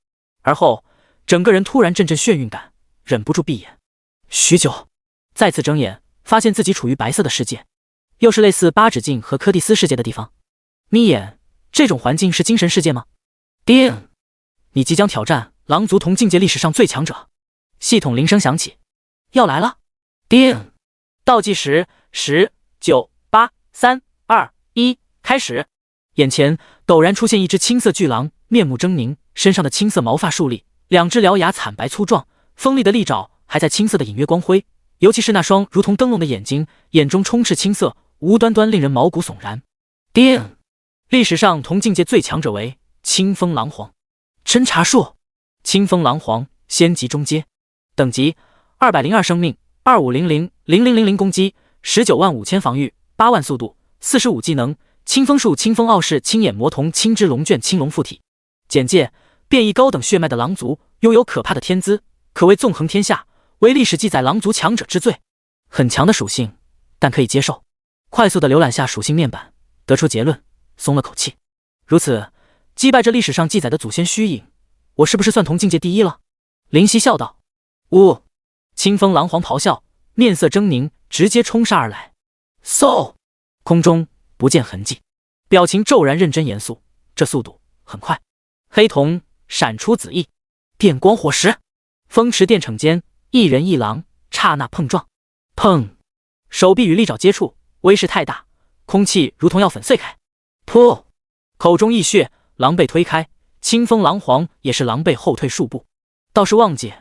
A: 而后整个人突然阵阵眩晕感，忍不住闭眼。许久，再次睁眼，发现自己处于白色的世界，又是类似八指镜和柯蒂斯世界的地方。眯眼，这种环境是精神世界吗？叮！你即将挑战狼族同境界历史上最强者。系统铃声响起，要来了。叮！倒计时10、9、8、3、2、1，开始。眼前陡然出现一只青色巨狼，面目狰狞，身上的青色毛发竖立，2只獠牙惨白粗壮，锋利的利爪还在青色的隐约光辉，尤其是那双如同灯笼的眼睛，眼中充斥青色，无端端令人毛骨悚然。叮！历史上同境界最强者为清风狼皇。侦查术，清风狼皇，仙级中阶，等级202生命，25000000攻击，195000防御， 8万速度，45技能，清风术、清风傲视、青眼魔瞳、青之龙卷、青龙附体。简介：变异高等血脉的狼族，拥有可怕的天资，可谓纵横天下，为历史记载狼族强者之最。很强的属性，但可以接受。快速的浏览下属性面板，得出结论，松了口气。如此，击败这历史上记载的祖先虚影，我是不是算同境界第一了？灵犀笑道。呜！清风狼皇咆哮，面色狰狞，直接冲杀而来。嗖！空中不见痕迹，表情骤然认真严肃。这速度很快。黑瞳闪出紫翼，电光火石，风驰电铿间，一人一狼刹那碰撞，砰！手臂与利爪接触，威势太大，空气如同要粉碎开。噗！口中溢血，狼被推开。清风狼皇也是狼狈后退数步。倒是忘记，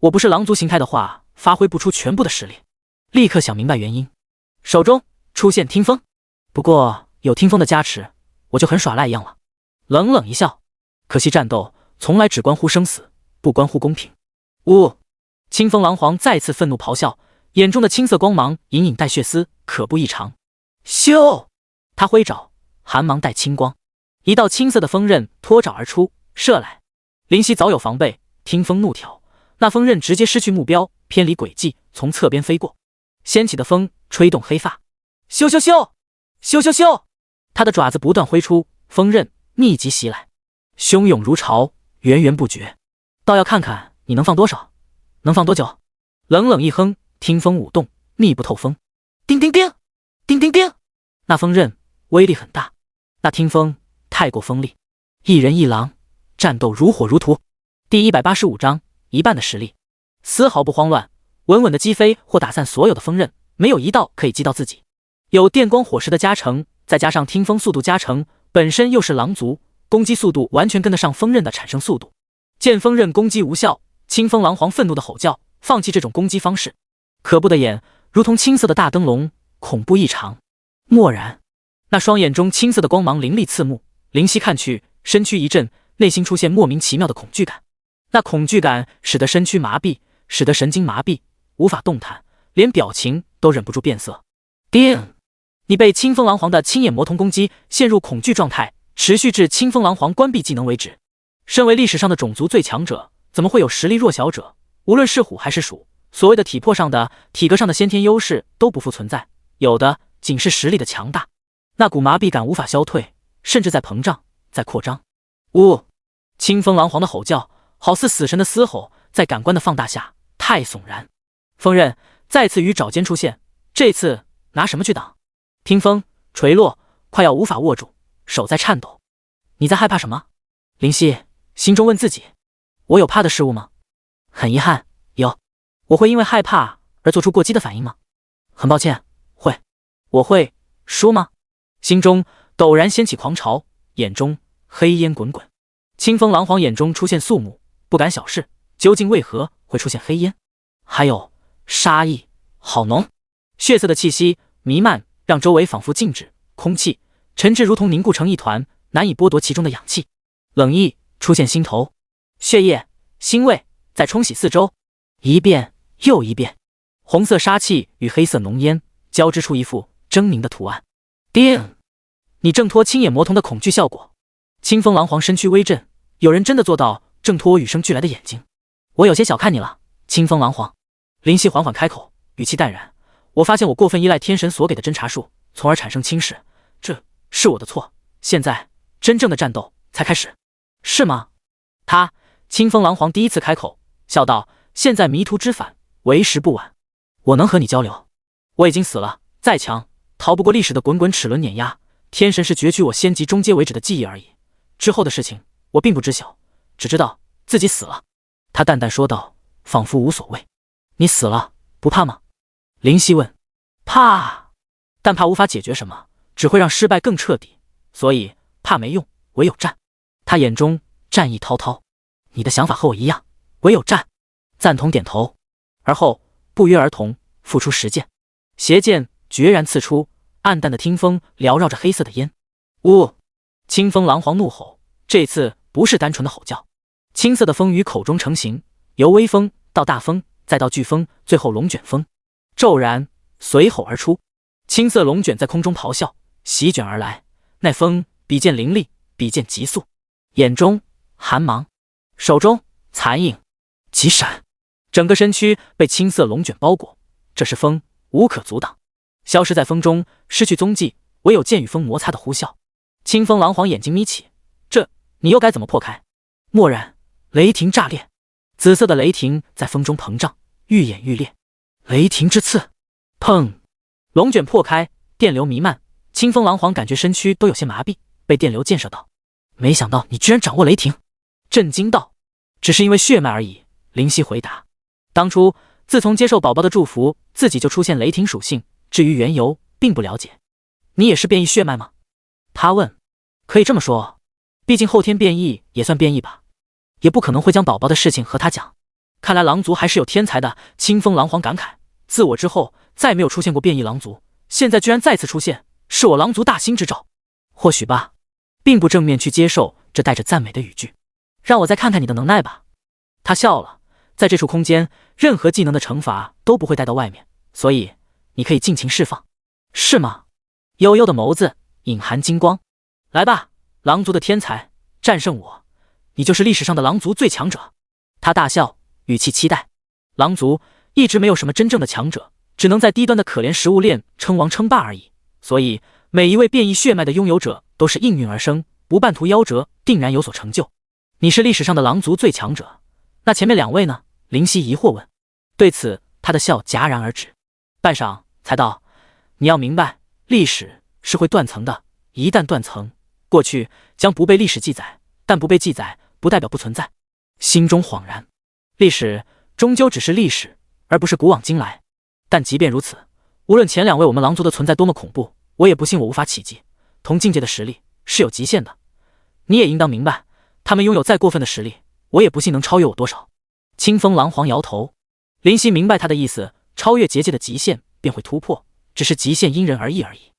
A: 我不是狼族形态的话，发挥不出全部的实力。立刻想明白原因，手中出现听风。不过有听风的加持，我就很耍赖一样了。冷冷一笑，可惜战斗从来只关乎生死，不关乎公平。呜！清风狼皇再次愤怒咆哮，眼中的青色光芒隐隐带血丝，可怖异常。咻！他挥爪，寒芒带青光，一道青色的锋刃脱爪而出，射来。林夕早有防备，听风怒挑，那锋刃直接失去目标，偏离轨迹，从侧边飞过。掀起的风吹动黑发，咻咻咻，咻咻咻！他的爪子不断挥出，锋刃密集袭来，汹涌如潮，源源不绝。倒要看看你能放多少，能放多久。冷冷一哼，听风舞动，密不透风。叮叮叮，叮叮叮，那锋刃威力很大，那听风太过锋利。一人一狼，战斗如火如荼。第185章，一半的实力，丝毫不慌乱，稳稳的击飞或打散所有的锋刃，没有一道可以击到自己。有电光火石的加成，再加上听风速度加成，本身又是狼族，攻击速度完全跟得上锋刃的产生速度。见锋刃攻击无效，清风狼皇愤怒的吼叫，放弃这种攻击方式。可怖的眼如同青色的大灯笼，恐怖异常。蓦然，那双眼中青色的光芒凌厉刺目，灵犀看去，身躯一震，内心出现莫名其妙的恐惧感。那恐惧感使得身躯麻痹，使得神经麻痹，无法动弹，连表情都忍不住变色。叮！你被清风狼皇的青眼魔瞳攻击，陷入恐惧状态，持续至清风狼皇关闭技能为止。身为历史上的种族最强者，怎么会有实力弱小者？无论是虎还是鼠，所谓的体魄上的、体格上的先天优势都不复存在，有的仅是实力的强大。那股麻痹感无法消退，甚至在膨胀，在扩张。呜！清风狼皇的吼叫好似死神的嘶吼，在感官的放大下太悚然。锋刃再次于爪尖出现，这次拿什么去挡？听风垂落，快要无法握住，手在颤抖。你在害怕什么？林夕心中问自己。我有怕的事物吗？很遗憾，有。我会因为害怕而做出过激的反应吗？很抱歉，会。我会输吗？心中陡然掀起狂潮，眼中黑烟滚滚。清风狼皇眼中出现肃穆，不敢小视，究竟为何会出现黑烟？还有杀意，好浓，血色的气息弥漫，让周围仿佛静止，空气沉滞如同凝固成一团，难以剥夺其中的氧气。冷意出现心头，血液、腥味在冲洗四周，一遍又一遍。红色杀气与黑色浓烟交织出一副狰狞的图案。叮！你挣脱青眼魔瞳的恐惧效果。清风狼皇身躯微震，有人真的做到挣脱我与生俱来的眼睛。我有些小看你了，清风狼皇。林夕缓缓开口，语气淡然。我发现我过分依赖天神所给的侦察术，从而产生轻视，这是我的错。现在真正的战斗才开始，是吗？清风狼皇第一次开口，笑道：现在迷途知返，为时不晚。我能和你交流。我已经死了，再强逃不过历史的滚滚齿轮碾压。天神是攫取我仙级中阶为止的记忆而已，之后的事情我并不知晓，只知道自己死了。他淡淡说道，仿佛无所谓。你死了不怕吗？林夕问。怕，但怕无法解决什么，只会让失败更彻底，所以怕没用，唯有战。他眼中战意滔滔。你的想法和我一样，唯有战。赞同点头，而后不约而同付出实践。斜剑决然刺出，暗淡的听风缭绕着黑色的烟。呜！清风狼皇怒吼，这次不是单纯的吼叫，青色的风于口中成型，由微风到大风，再到飓风，最后龙卷风骤然随吼而出。青色龙卷在空中咆哮，席卷而来。那风比剑凌厉，比剑急速，眼中寒芒，手中残影，急闪，整个身躯被青色龙卷包裹。这是风，无可阻挡，消失在风中，失去踪迹，唯有剑与风摩擦的呼啸。清风狼皇眼睛眯起，这你又该怎么破开？蓦然，雷霆炸裂，紫色的雷霆在风中膨胀，愈演愈烈。雷霆之刺，砰！龙卷破开，电流弥漫。清风狼皇感觉身躯都有些麻痹，被电流溅射到。没想到你居然掌握雷霆！震惊道。只是因为血脉而已，灵犀回答。当初自从接受宝宝的祝福，自己就出现雷霆属性，至于缘由并不了解。你也是变异血脉吗？他问。可以这么说，毕竟后天变异也算变异吧，也不可能会将宝宝的事情和他讲。看来狼族还是有天才的。清风狼皇感慨，自我之后再没有出现过变异狼族，现在居然再次出现，是我狼族大兴之兆。或许吧，并不正面去接受这带着赞美的语句。让我再看看你的能耐吧。他笑了，在这处空间，任何技能的惩罚都不会带到外面，所以你可以尽情释放。是吗？悠悠的眸子隐含金光。来吧，狼族的天才，战胜我，你就是历史上的狼族最强者。他大笑，语气期待。狼族一直没有什么真正的强者，只能在低端的可怜食物链称王称霸而已，所以每一位变异血脉的拥有者都是应运而生，不半途夭折，定然有所成就。你是历史上的狼族最强者，那前面两位呢？灵犀疑惑问。对此，他的笑戛然而止，半晌才道：你要明白，历史是会断层的，一旦断层，过去将不被历史记载，但不被记载不代表不存在。心中恍然，历史终究只是历史，而不是古往今来。但即便如此，无论前两位我们狼族的存在多么恐怖，我也不信我无法企及。同境界的实力是有极限的，你也应当明白，他们拥有再过分的实力，我也不信能超越我多少。清风狼皇摇头。林夕明白他的意思，超越结界的极限便会突破，只是极限因人而异而已。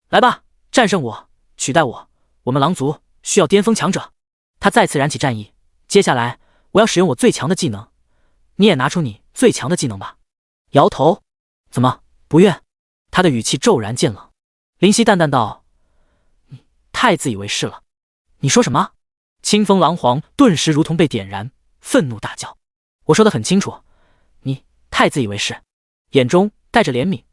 A: 来吧，战胜我，取代我，我们狼族需要巅峰强者。他再次燃起战意。接下来我要使用我最强的技能，你也拿出你最强的技能吧。摇头。怎么不愿？他的语气骤然渐冷。林夕淡淡道：你太自以为是了。你说什么？清风狼皇顿时如同被点燃，愤怒大叫。我说得很清楚，你太自以为是，眼中带着怜悯。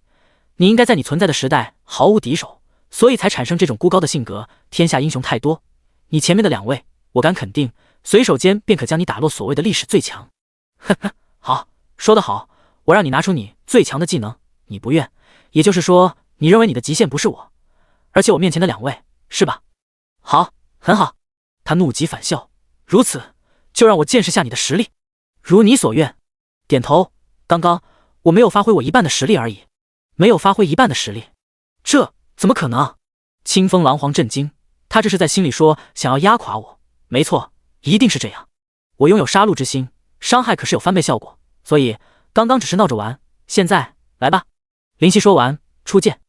A: 你应该在你存在的时代毫无敌手，所以才产生这种孤高的性格。天下英雄太多，你前面的两位，我敢肯定，随手间便可将你打落所谓的历史最强。呵呵，好，说得好，我让你拿出你最强的技能，你不愿，也就是说，你认为你的极限不是我，而且我面前的两位，是吧？好，很好。他怒极反笑，如此，就让我见识下你的实力。如你所愿。点头。刚刚我没有发挥我一半的实力而已。没有发挥一半的实力？这怎么可能？清风狼皇震惊，他这是在心里说想要压垮我。没错，一定是这样。我拥有杀戮之心，伤害可是有翻倍效果，所以刚刚只是闹着玩，现在来吧。林夕说完，出剑。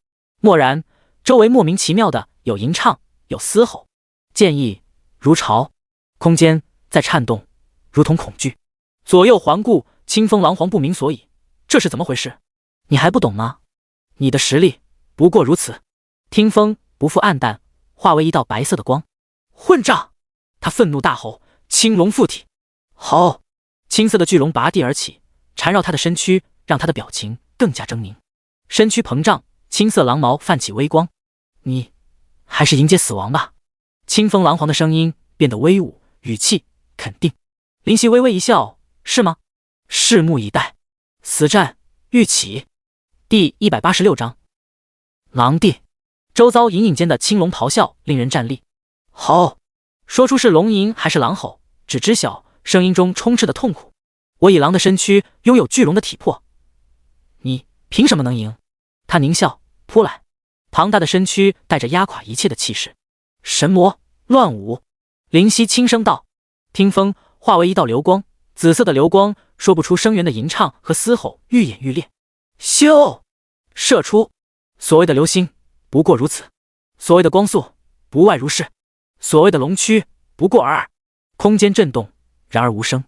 A: 蓦然，周围莫名其妙的有吟唱，有嘶吼，剑意如潮，空间在颤动，如同恐惧。左右环顾，清风狼皇不明所以，这是怎么回事？你还不懂吗？你的实力不过如此。听风不复暗淡，化为一道白色的光。混账！他愤怒大吼，青龙附体。吼！青色的巨龙拔地而起，缠绕他的身躯，让他的表情更加狰狞。身躯膨胀，青色狼毛泛起微光。你还是迎接死亡吧。清风狼皇的声音变得威武，语气肯定。林夕微微一笑，是吗？拭目以待。死战欲起。第186章。狼帝。周遭隐隐间的青龙咆哮令人战栗。吼！说出是龙吟还是狼吼，只知晓声音中充斥的痛苦。我以狼的身躯拥有巨龙的体魄，你凭什么能赢？他狞笑，扑来。庞大的身躯带着压垮一切的气势。神魔乱舞。灵犀轻声道。听风化为一道流光，紫色的流光说不出声源的吟唱和嘶吼愈演愈烈。咻！射出。所谓的流星不过如此，所谓的光速不外如是，所谓的龙躯不过尔尔。空间震动，然而无声。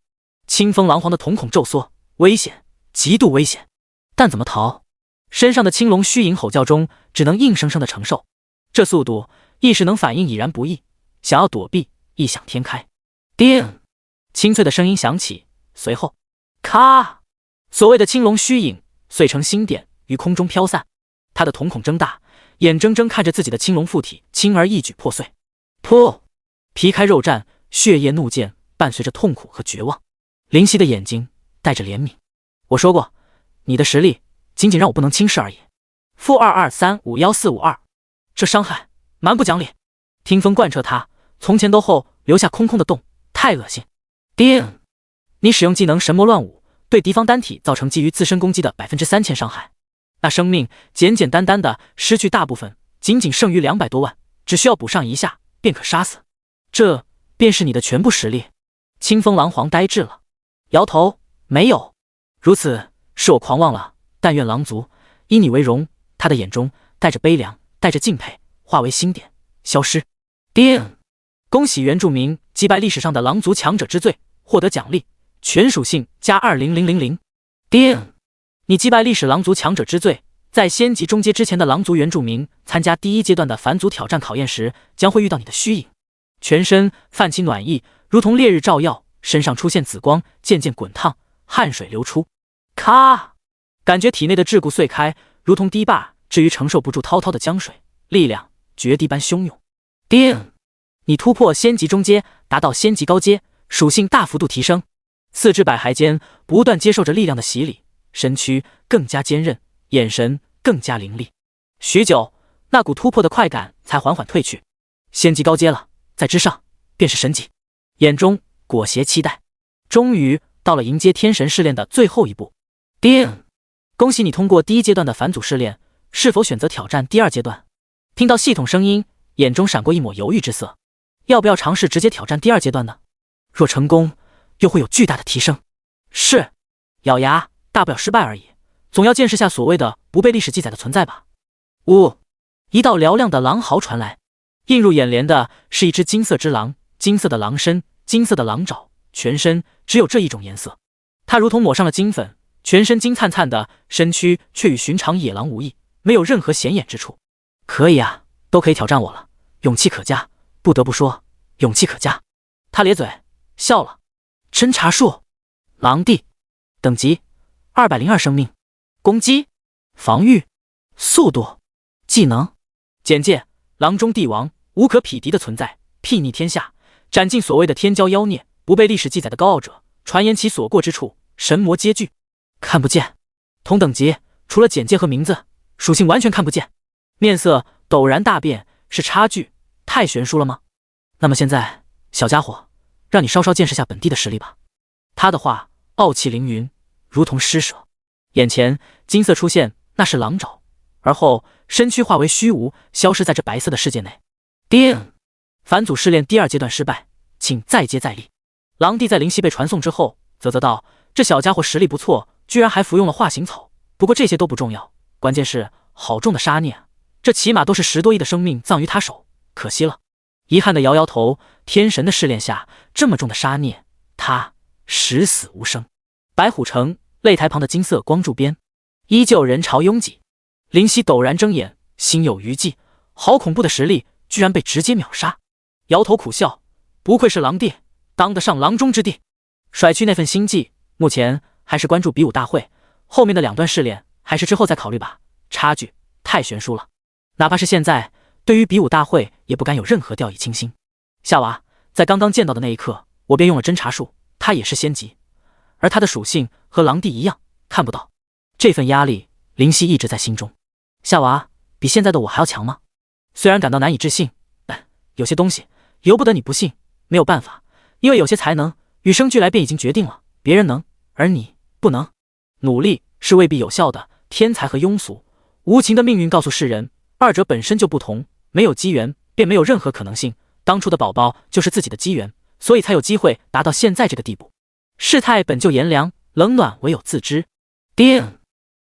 A: 清风狼皇的瞳孔骤缩，危险，极度危险。但怎么逃？身上的青龙虚影吼叫中，只能硬生生的承受。这速度，意识能反应已然不易，想要躲避，异想天开。叮，清脆的声音响起，随后，咔，所谓的青龙虚影碎成星点，于空中飘散。他的瞳孔睁大，眼睁睁看着自己的青龙附体轻而易举破碎。噗，皮开肉绽，血液怒溅，伴随着痛苦和绝望。林夕的眼睛带着怜悯。我说过，你的实力仅仅让我不能轻视而已。-22351452，这伤害蛮不讲理。听风贯彻他，从前兜后留下空空的洞，太恶心。叮，你使用技能神魔乱舞，对敌方单体造成基于自身攻击的3000%伤害。那生命简简单单的失去大部分，仅仅剩余200多万，只需要补上一下便可杀死。这便是你的全部实力？清风狼皇呆滞了，摇头，没有。如此是我狂妄了，但愿狼族以你为荣。他的眼中带着悲凉，带着敬佩，化为星点消失。叮，恭喜原住民击败历史上的狼族强者之最，获得奖励全属性加20000。叮，你击败历史狼族强者之最，在仙级中阶之前的狼族原住民参加第1阶段的返祖挑战考验时，将会遇到你的虚影，全身泛起暖意，如同烈日照耀，身上出现紫光，渐渐滚烫，汗水流出。咔，感觉体内的桎梏碎开，如同堤坝至于承受不住滔滔的江水，力量绝地般汹涌。叮，你突破仙级中阶，达到仙级高阶，属性大幅度提升，四肢百骸间不断接受着力量的洗礼，身躯更加坚韧，眼神更加凌厉。许久，那股突破的快感才缓缓退去。仙级高阶了，在之上便是神级。眼中裹挟期待，终于到了迎接天神试炼的最后一步。叮，恭喜你通过第1阶段的返祖试炼，是否选择挑战第2阶段？听到系统声音，眼中闪过一抹犹豫之色。要不要尝试直接挑战第2阶段呢？若成功，又会有巨大的提升。是，咬牙，大不了失败而已，总要见识下所谓的不被历史记载的存在吧。呜，一道嘹亮的狼嚎传来，映入眼帘的是一只金色之狼，金色的狼身，金色的狼爪，全身只有这一种颜色。它如同抹上了金粉，全身金灿灿的，身躯却与寻常野狼无异，没有任何显眼之处。可以啊，都可以挑战我了，勇气可嘉，不得不说，勇气可嘉。他咧嘴笑了。侦查术，狼帝，等级202生命，攻击，防御，速度，技能。简介：狼中帝王，无可匹敌的存在，睥睨天下，斩尽所谓的天骄妖孽，不被历史记载的高傲者，传言其所过之处，神魔皆惧。看不见，同等级，除了简介和名字，属性完全看不见。面色陡然大变，是差距太悬殊了吗？那么现在，小家伙，让你稍稍见识下本地的实力吧。他的话傲气凌云，如同施舍。眼前金色出现，那是狼爪，而后身躯化为虚无，消失在这白色的世界内。叮，返祖试炼第2阶段失败，请再接再厉。狼帝在灵犀被传送之后，啧道：“这小家伙实力不错，居然还服用了化形草。不过这些都不重要，关键是好重的杀孽啊！这起码都是10多亿的生命葬于他手，可惜了。”遗憾的摇摇头，天神的试炼下，这么重的杀孽，他十死无生。白虎城擂台旁的金色光柱边，依旧人潮拥挤。林夕陡然睁眼，心有余悸，好恐怖的实力，居然被直接秒杀。摇头苦笑，不愧是狼帝，当得上狼中之帝。甩去那份心计，目前还是关注比武大会，后面的2段试炼还是之后再考虑吧。差距太悬殊了，哪怕是现在，对于比武大会也不敢有任何掉以轻心。夏娃在刚刚见到的那一刻，我便用了侦查术，他也是仙级，而他的属性和狼帝一样，看不到。这份压力，林夕一直在心中。夏娃比现在的我还要强吗？虽然感到难以置信，但有些东西由不得你不信，没有办法，因为有些才能与生俱来便已经决定了，别人能，而你不能。努力是未必有效的，天才和庸俗，无情的命运告诉世人，二者本身就不同，没有机缘便没有任何可能性。当初的宝宝就是自己的机缘，所以才有机会达到现在这个地步。世态本就炎凉，冷暖唯有自知。叮，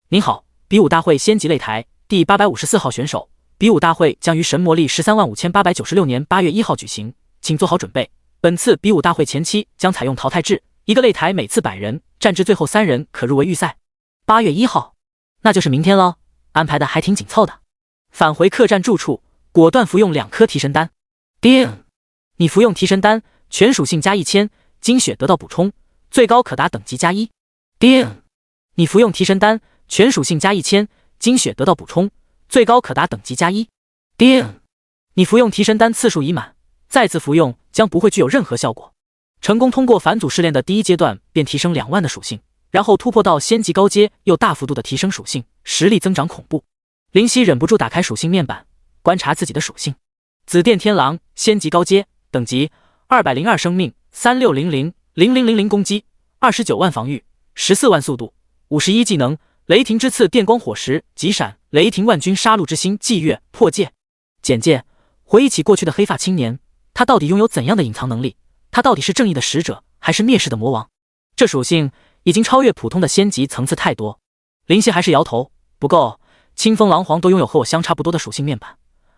A: 您好，比武大会仙级擂台第854号选手，比武大会将于神魔历135896年8月1号举行，请做好准备。本次比武大会前期将采用淘汰制，一个擂台每次100人，战至最后3人可入围预赛。8月1号，那就是明天了。安排的还挺紧凑的。返回客栈住处，果断服用2颗提神丹。叮，你服用提神丹，全属性加1000，精血得到补充，最高可达等级加1。叮，你服用提神丹，全属性加1000，精血得到补充，最高可达等级加1。叮，你服用提神丹次数已满，再次服用将不会具有任何效果。成功通过返祖试炼的第1阶段便提升2万的属性，然后突破到仙级高阶又大幅度的提升属性，实力增长恐怖。林夕忍不住打开属性面板，观察自己的属性。紫电天狼，仙级高阶，等级202生命，36000000攻击，29万防御，14万速度，51技能，雷霆之刺，电光火石，急闪，雷霆万钧，杀戮之心，祭月，破戒。简介：回忆起过去的黑发青年，他到底拥有怎样的隐藏能力？他到底是正义的使者，还是灭世的魔王？这属性已经超越普通的仙级层次太多。林夕还是摇头，不够。清风狼皇都拥有和我相差不多的属性面板，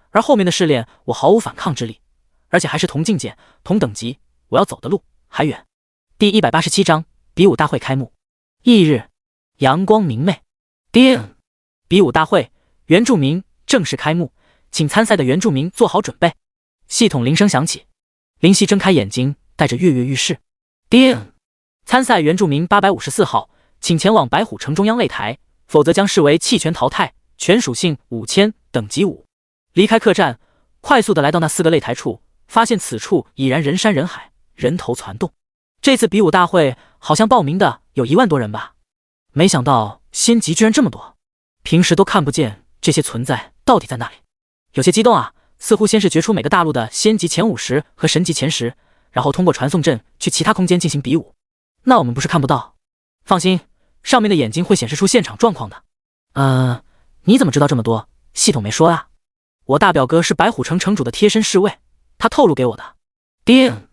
A: 而后面的试炼我毫无反抗之力，而且还是同境界、同等级，我要走的路还远。第187章比武大会开幕。翌日，阳光明媚。叮，比武大会，原住民正式开幕，请参赛的原住民做好准备。系统铃声响起，林夕睁开眼睛，带着跃跃欲试。叮，参赛原住民854号，请前往白虎城中央擂台，否则将视为弃权淘汰。全属性5000，等级5。离开客栈，快速的来到那4个擂台处，发现此处已然人山人海，人头攒动。这次比武大会好像报名的有1万多人吧？没想到仙级居然这么多，平时都看不见这些存在，到底在哪里？有些激动啊，似乎先是决出每个大陆的仙级前50和神级前10，然后通过传送阵去其他空间进行比武。那我们不是看不到？放心，上面的眼睛会显示出现场状况的。你怎么知道这么多？系统没说啊。我大表哥是白虎城城主的贴身侍卫，他透露给我的。叮，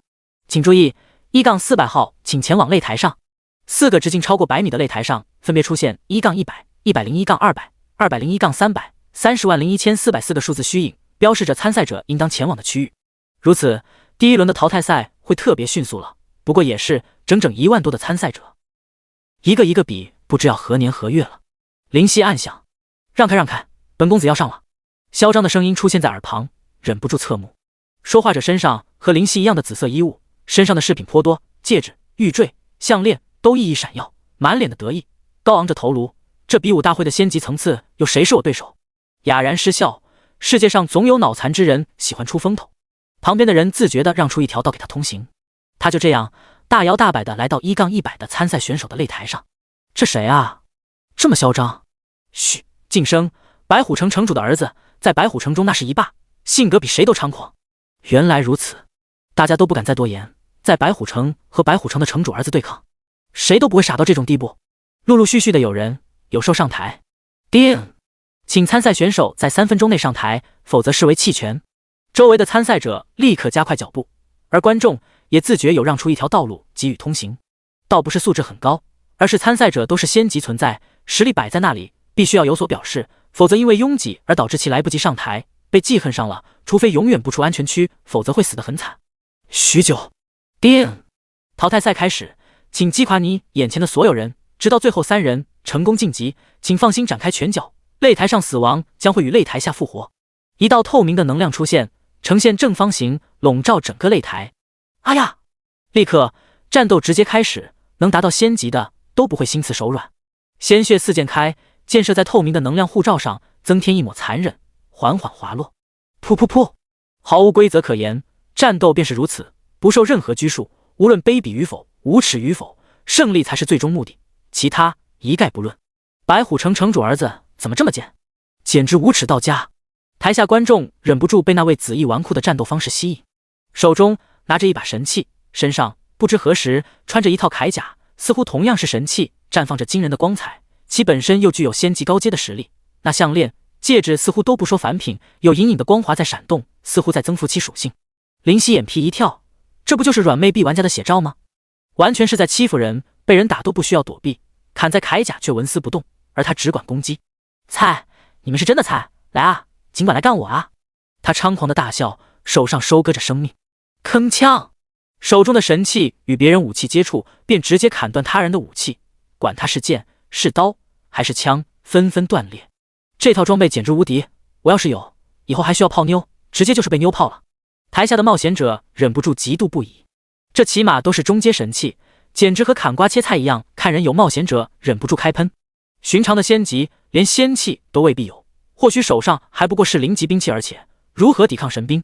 A: 请注意1-400号，请前往擂台上。4个直径超过100米的擂台上，分别出现1-100、101-200、201-300、301404个数字虚影，标示着参赛者应当前往的区域。如此，第1轮的淘汰赛会特别迅速了。不过也是整整1万多的参赛者，一个一个比，不知要何年何月了。林夕暗想。让开让开，本公子要上了。嚣张的声音出现在耳旁，忍不住侧目。说话者身上和林夕一样的紫色衣物，身上的饰品颇多，戒指、玉坠、项链都熠熠闪耀，满脸的得意，高昂着头颅。这比武大会的仙级层次，有谁是我对手？哑然失笑。世界上总有脑残之人喜欢出风头。旁边的人自觉地让出一条道给他通行。他就这样大摇大摆地来到1-100的参赛选手的擂台上。这谁啊？这么嚣张？嘘！晋升，白虎城城主的儿子，在白虎城中那是一霸，性格比谁都猖狂。原来如此，大家都不敢再多言。在白虎城和白虎城的城主儿子对抗，谁都不会傻到这种地步。陆陆续续的有兽上台。叮，请参赛选手在3分钟内上台，否则视为弃权。周围的参赛者立刻加快脚步，而观众也自觉有让出一条道路给予通行。倒不是素质很高，而是参赛者都是仙级存在，实力摆在那里。必须要有所表示，否则因为拥挤而导致其来不及上台，被记恨上了。除非永远不出安全区，否则会死得很惨。许久，叮，淘汰赛开始，请击垮你眼前的所有人，直到最后3人成功晋级。请放心展开拳脚，擂台上死亡将会与擂台下复活。一道透明的能量出现，呈现正方形，笼罩整个擂台。哎呀！立刻战斗直接开始，能达到仙级的都不会心慈手软。鲜血四溅开。溅射在透明的能量护罩上，增添一抹残忍，缓缓滑落。噗噗噗，毫无规则可言，战斗便是如此，不受任何拘束，无论卑鄙与否，无耻与否，胜利才是最终目的，其他一概不论。白虎城城主儿子怎么这么贱，简直无耻到家。台下观众忍不住被那位紫衣纨绔的战斗方式吸引，手中拿着一把神器，身上不知何时穿着一套铠甲，似乎同样是神器，绽放着惊人的光彩。其本身又具有仙级高阶的实力，那项链、戒指似乎都不说凡品，有隐隐的光华在闪动，似乎在增幅其属性。林夕眼皮一跳，这不就是软妹币玩家的写照吗？完全是在欺负人，被人打都不需要躲避，砍在铠甲却纹丝不动，而他只管攻击。菜，你们是真的菜，来啊，尽管来干我啊！他猖狂的大笑，手上收割着生命。铿锵，手中的神器与别人武器接触，便直接砍断他人的武器，管他是剑是刀还是枪，纷纷断裂。这套装备简直无敌，我要是有，以后还需要泡妞，直接就是被妞泡了。台下的冒险者忍不住嫉妒不已，这起码都是中阶神器，简直和砍瓜切菜一样，看人有冒险者忍不住开喷。寻常的仙级连仙器都未必有，或许手上还不过是零级兵器，而且如何抵抗神兵？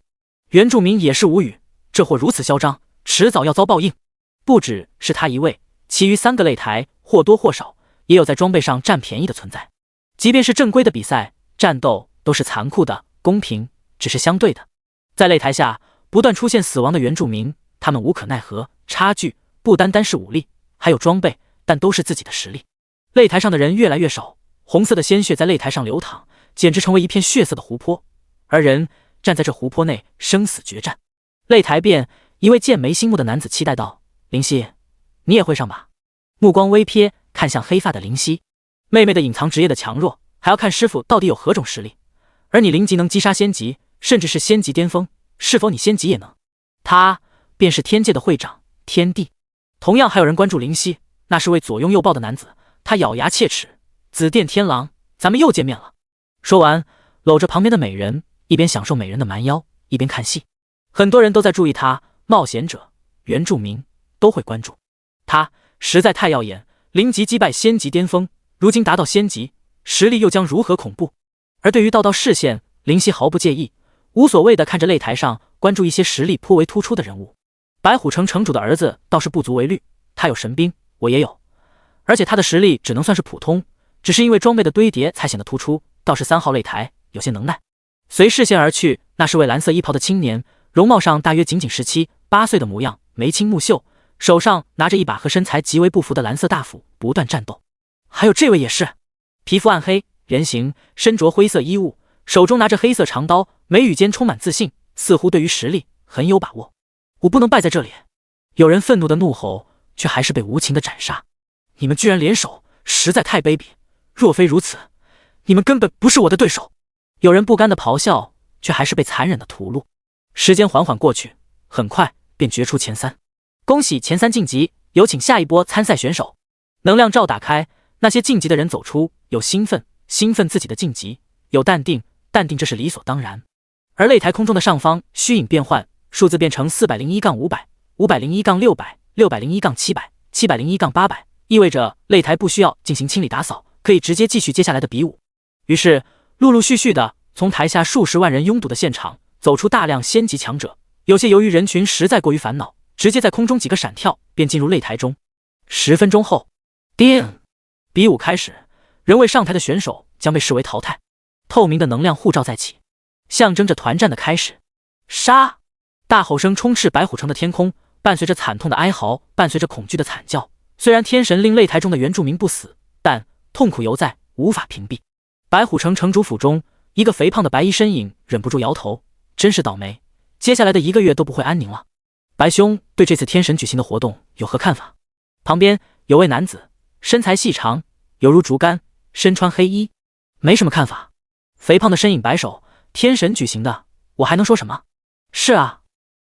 A: 原住民也是无语，这货如此嚣张，迟早要遭报应。不只是他一位，其余3个擂台或多或少也有在装备上占便宜的存在。即便是正规的比赛战斗都是残酷的，公平只是相对的。在擂台下不断出现死亡的原住民，他们无可奈何，差距不单单是武力，还有装备，但都是自己的实力。擂台上的人越来越少，红色的鲜血在擂台上流淌，简直成为一片血色的湖泊，而人站在这湖泊内生死决战。擂台边，一位剑眉星目的男子期待道：灵犀，你也会上吧？目光微瞥，看向黑发的灵犀。妹妹的隐藏职业的强弱，还要看师傅到底有何种实力。而你灵级能击杀仙级，甚至是仙级巅峰，是否你仙级也能？他便是天界的会长天帝。同样还有人关注灵犀，那是位左拥右抱的男子，他咬牙切齿：紫电天狼，咱们又见面了。说完，搂着旁边的美人，一边享受美人的蛮腰，一边看戏。很多人都在注意他，冒险者、原住民都会关注他，实在太耀眼。灵级击败仙级巅峰，如今达到仙级，实力又将如何恐怖？而对于道视线，灵犀毫不介意，无所谓的看着擂台上关注一些实力颇为突出的人物。白虎城城主的儿子倒是不足为虑，他有神兵，我也有，而且他的实力只能算是普通，只是因为装备的堆叠才显得突出。倒是3号擂台有些能耐。随视线而去，那是位蓝色衣袍的青年，容貌上大约仅17、18岁的模样，眉清目秀，手上拿着一把和身材极为不符的蓝色大斧，不断战斗。还有这位也是，皮肤暗黑，人形，身着灰色衣物，手中拿着黑色长刀，眉宇间充满自信，似乎对于实力很有把握。我不能败在这里！有人愤怒的怒吼，却还是被无情的斩杀。你们居然联手，实在太卑鄙！若非如此，你们根本不是我的对手。有人不甘的咆哮，却还是被残忍的屠戮。时间缓缓过去，很快便决出前3。恭喜前3晋级，有请下一波参赛选手。能量罩打开，那些晋级的人走出，有兴奋，兴奋自己的晋级；有淡定，淡定这是理所当然。而擂台空中的上方虚影变换，数字变成401-500、501-600、601-700、701-800，意味着擂台不需要进行清理打扫，可以直接继续接下来的比武。于是陆陆续续的从台下数十万人拥堵的现场走出大量仙级强者，有些由于人群实在过于烦恼，直接在空中几个闪跳便进入擂台中。10分钟后，叮，比武开始，仍未上台的选手将被视为淘汰。透明的能量护罩再起，象征着团战的开始。杀！大吼声充斥白虎城的天空，伴随着惨痛的哀嚎，伴随着恐惧的惨叫。虽然天神令擂台中的原住民不死，但痛苦犹在，无法屏蔽。白虎城城主府中，一个肥胖的白衣身影忍不住摇头，真是倒霉，接下来的1个月都不会安宁了。白兄对这次天神举行的活动有何看法？旁边有位男子，身材细长，犹如竹竿，身穿黑衣。没什么看法。肥胖的身影摆手，天神举行的，我还能说什么？是啊。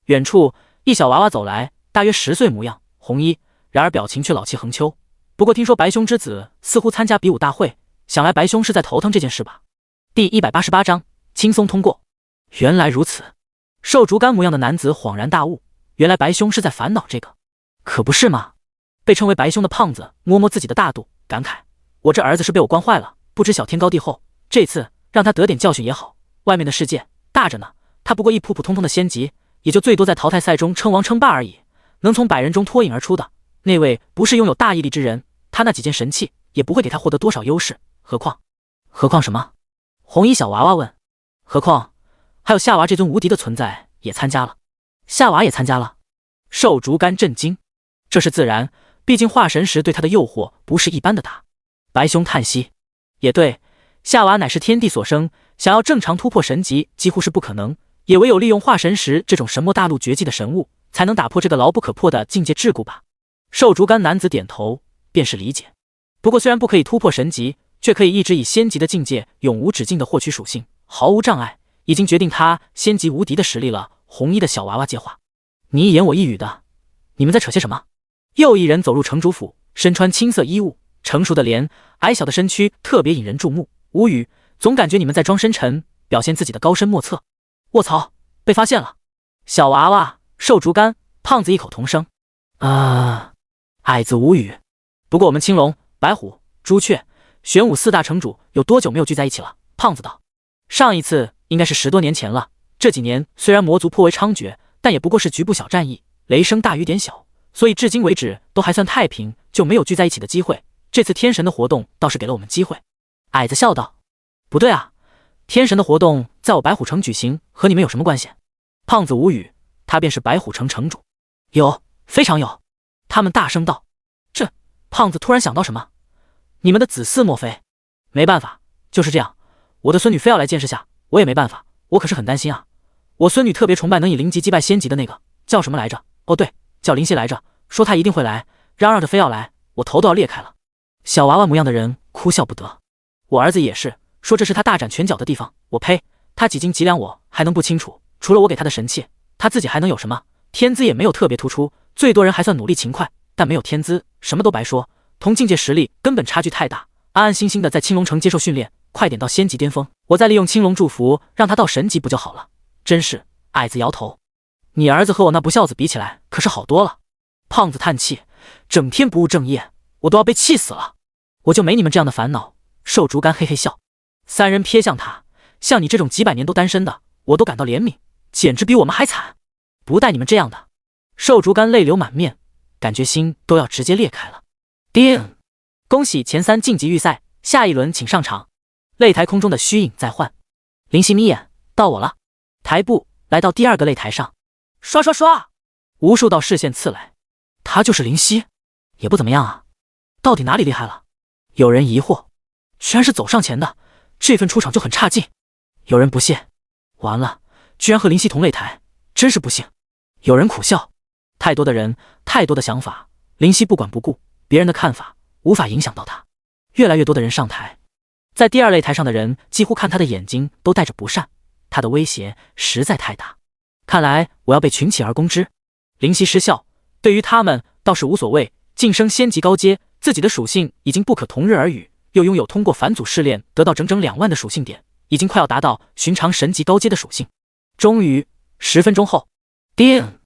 A: 远处一小娃娃走来，大约10岁模样，红衣，然而表情却老气横秋。不过听说白兄之子似乎参加比武大会，想来白兄是在头疼这件事吧。第188章轻松通过。原来如此。瘦竹竿模样的男子恍然大悟，原来白兄是在烦恼这个。可不是嘛。被称为白兄的胖子摸摸自己的大肚，感慨，我这儿子是被我惯坏了，不知晓天高地厚，这次让他得点教训也好。外面的世界大着呢，他不过一普普通通的仙级，也就最多在淘汰赛中称王称霸而已，能从100人中脱颖而出的那位不是拥有大毅力之人，他那几件神器也不会给他获得多少优势。何况什么？红衣小娃娃问。何况还有夏娃这尊无敌的存在也参加了。夏娃也参加了。瘦竹竿震惊。这是自然，毕竟化神石对他的诱惑不是一般的大。白兄叹息，也对，夏娃乃是天地所生，想要正常突破神级几乎是不可能，也唯有利用化神石这种神魔大陆绝技的神物，才能打破这个牢不可破的境界桎梏吧。瘦竹竿男子点头，便是理解。不过虽然不可以突破神级，却可以一直以仙级的境界永无止境的获取属性，毫无障碍，已经决定他仙级无敌的实力了。红衣的小娃娃接话，你一言我一语的，你们在扯些什么？又一人走入城主府，身穿青色衣物，成熟的脸，矮小的身躯特别引人注目。无语，总感觉你们在装深沉，表现自己的高深莫测。卧槽，被发现了！小娃娃、瘦竹竿、胖子异口同声。矮子无语。不过我们青龙、白虎、朱雀、玄武4大城主有多久没有聚在一起了？胖子道。上一次应该是10多年前了。这几年虽然魔族颇为猖獗，但也不过是局部小战役，雷声大雨点小，所以至今为止都还算太平，就没有聚在一起的机会。这次天神的活动倒是给了我们机会。矮子笑道。不对啊，天神的活动在我白虎城举行，和你们有什么关系？胖子无语，他便是白虎城城主。有，非常有。他们大声道。胖子突然想到什么，你们的子嗣莫非？没办法，就是这样。我的孙女非要来见识下，我也没办法，我可是很担心啊。我孙女特别崇拜能以灵级击败仙级的那个，叫什么来着？哦对，叫灵犀来着，说她一定会来，嚷嚷着非要来，我头都要裂开了。小娃娃模样的人哭笑不得。我儿子也是，说这是他大展拳脚的地方。我呸，他几斤几两我还能不清楚？除了我给他的神器，他自己还能有什么？天资也没有特别突出，最多人还算努力勤快，但没有天资，什么都白说，同境界实力根本差距太大。安安心心的在青龙城接受训练，快点到仙级巅峰，我再利用青龙祝福让他到神级不就好了？真是。矮子摇头。你儿子和我那不孝子比起来可是好多了。胖子叹气，整天不务正业，我都要被气死了。我就没你们这样的烦恼。瘦竹竿嘿嘿笑。三人瞥向他，像你这种几百年都单身的，我都感到怜悯，简直比我们还惨。不带你们这样的。瘦竹竿泪流满面，感觉心都要直接裂开了。叮！恭喜前3晋级预赛，下一轮请上场。擂台空中的虚影在换。灵犀眯眼，到我了。台步来到第2个擂台上，刷刷刷，无数道视线刺来。他就是灵犀，也不怎么样啊，到底哪里厉害了？有人疑惑，居然是走上前的，这份出场就很差劲。有人不屑，完了，居然和灵犀同擂台，真是不幸。有人苦笑，太多的人，太多的想法，灵犀不管不顾，别人的看法无法影响到他。越来越多的人上台，在第2擂台上的人几乎看他的眼睛都带着不善，他的威胁实在太大。看来我要被群起而攻之。灵犀失笑，对于他们倒是无所谓，晋升仙级高阶，自己的属性已经不可同日而语，又拥有通过返祖试炼得到整整2万的属性点，已经快要达到寻常神级高阶的属性。终于10分钟后，叮！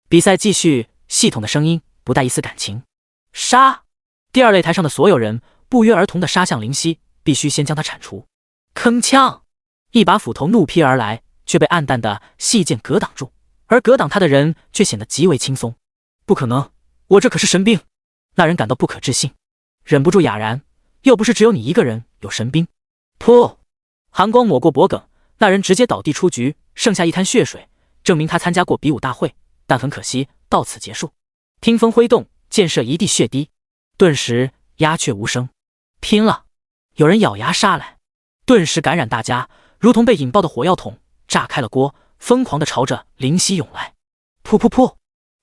A: 比赛继续，系统的声音不带一丝感情。杀！第2擂台上的所有人不约而同地杀向灵犀，必须先将他铲除。铿锵！一把斧头怒劈而来，却被暗淡的细剑格挡住，而格挡他的人却显得极为轻松。不可能，我这可是神兵！那人感到不可置信，忍不住哑然，又不是只有你一个人有神兵。噗！寒光抹过脖颈，那人直接倒地出局，剩下一滩血水，证明他参加过比武大会，但很可惜，到此结束。听风挥动，溅射一地血滴，顿时鸦雀无声。拼了！有人咬牙杀来，顿时感染大家，如同被引爆的火药桶，炸开了锅，疯狂地朝着灵犀涌来。噗噗噗！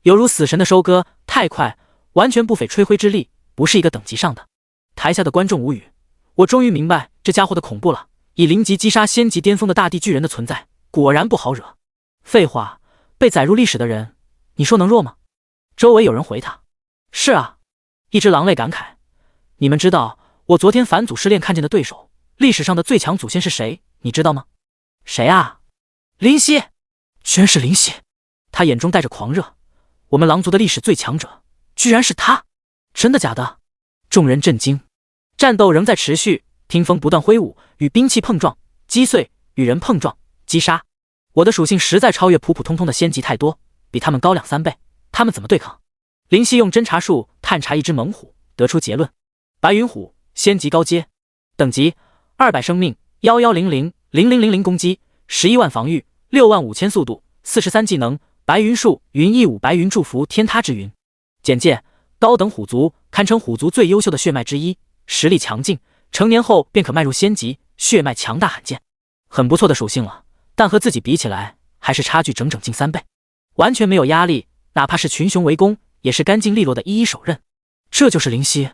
A: 犹如死神的收割，太快，完全不费吹灰之力，不是一个等级上的。台下的观众无语，我终于明白这家伙的恐怖了。以灵级击杀仙级巅峰的大地巨人的存在，果然不好惹。废话，被载入历史的人，你说能弱吗？周围有人回他，是啊。一只狼类感慨，你们知道我昨天返祖试炼看见的对手，历史上的最强祖先是谁？你知道吗？谁啊？灵犀！居然是灵犀！他眼中带着狂热，我们狼族的历史最强者，居然是他！真的假的？众人震惊。战斗仍在持续，听风不断挥舞，与兵器碰撞、击碎，与人碰撞、击杀。我的属性实在超越普普通通的仙级太多，比他们高2-3倍，他们怎么对抗？灵犀用侦察术探查一只猛虎，得出结论：白云虎，仙级高阶，等级200生命，11000000攻击，11万防御，65000速度，43技能，白云术，云翼舞，白云祝福，天塌之云。简介：高等虎族，堪称虎族最优秀的血脉之一，实力强劲，成年后便可迈入仙级，血脉强大罕见，很不错的属性了。但和自己比起来，还是差距整整近3倍，完全没有压力，哪怕是群雄围攻，也是干净利落的一一手刃。这就是灵犀。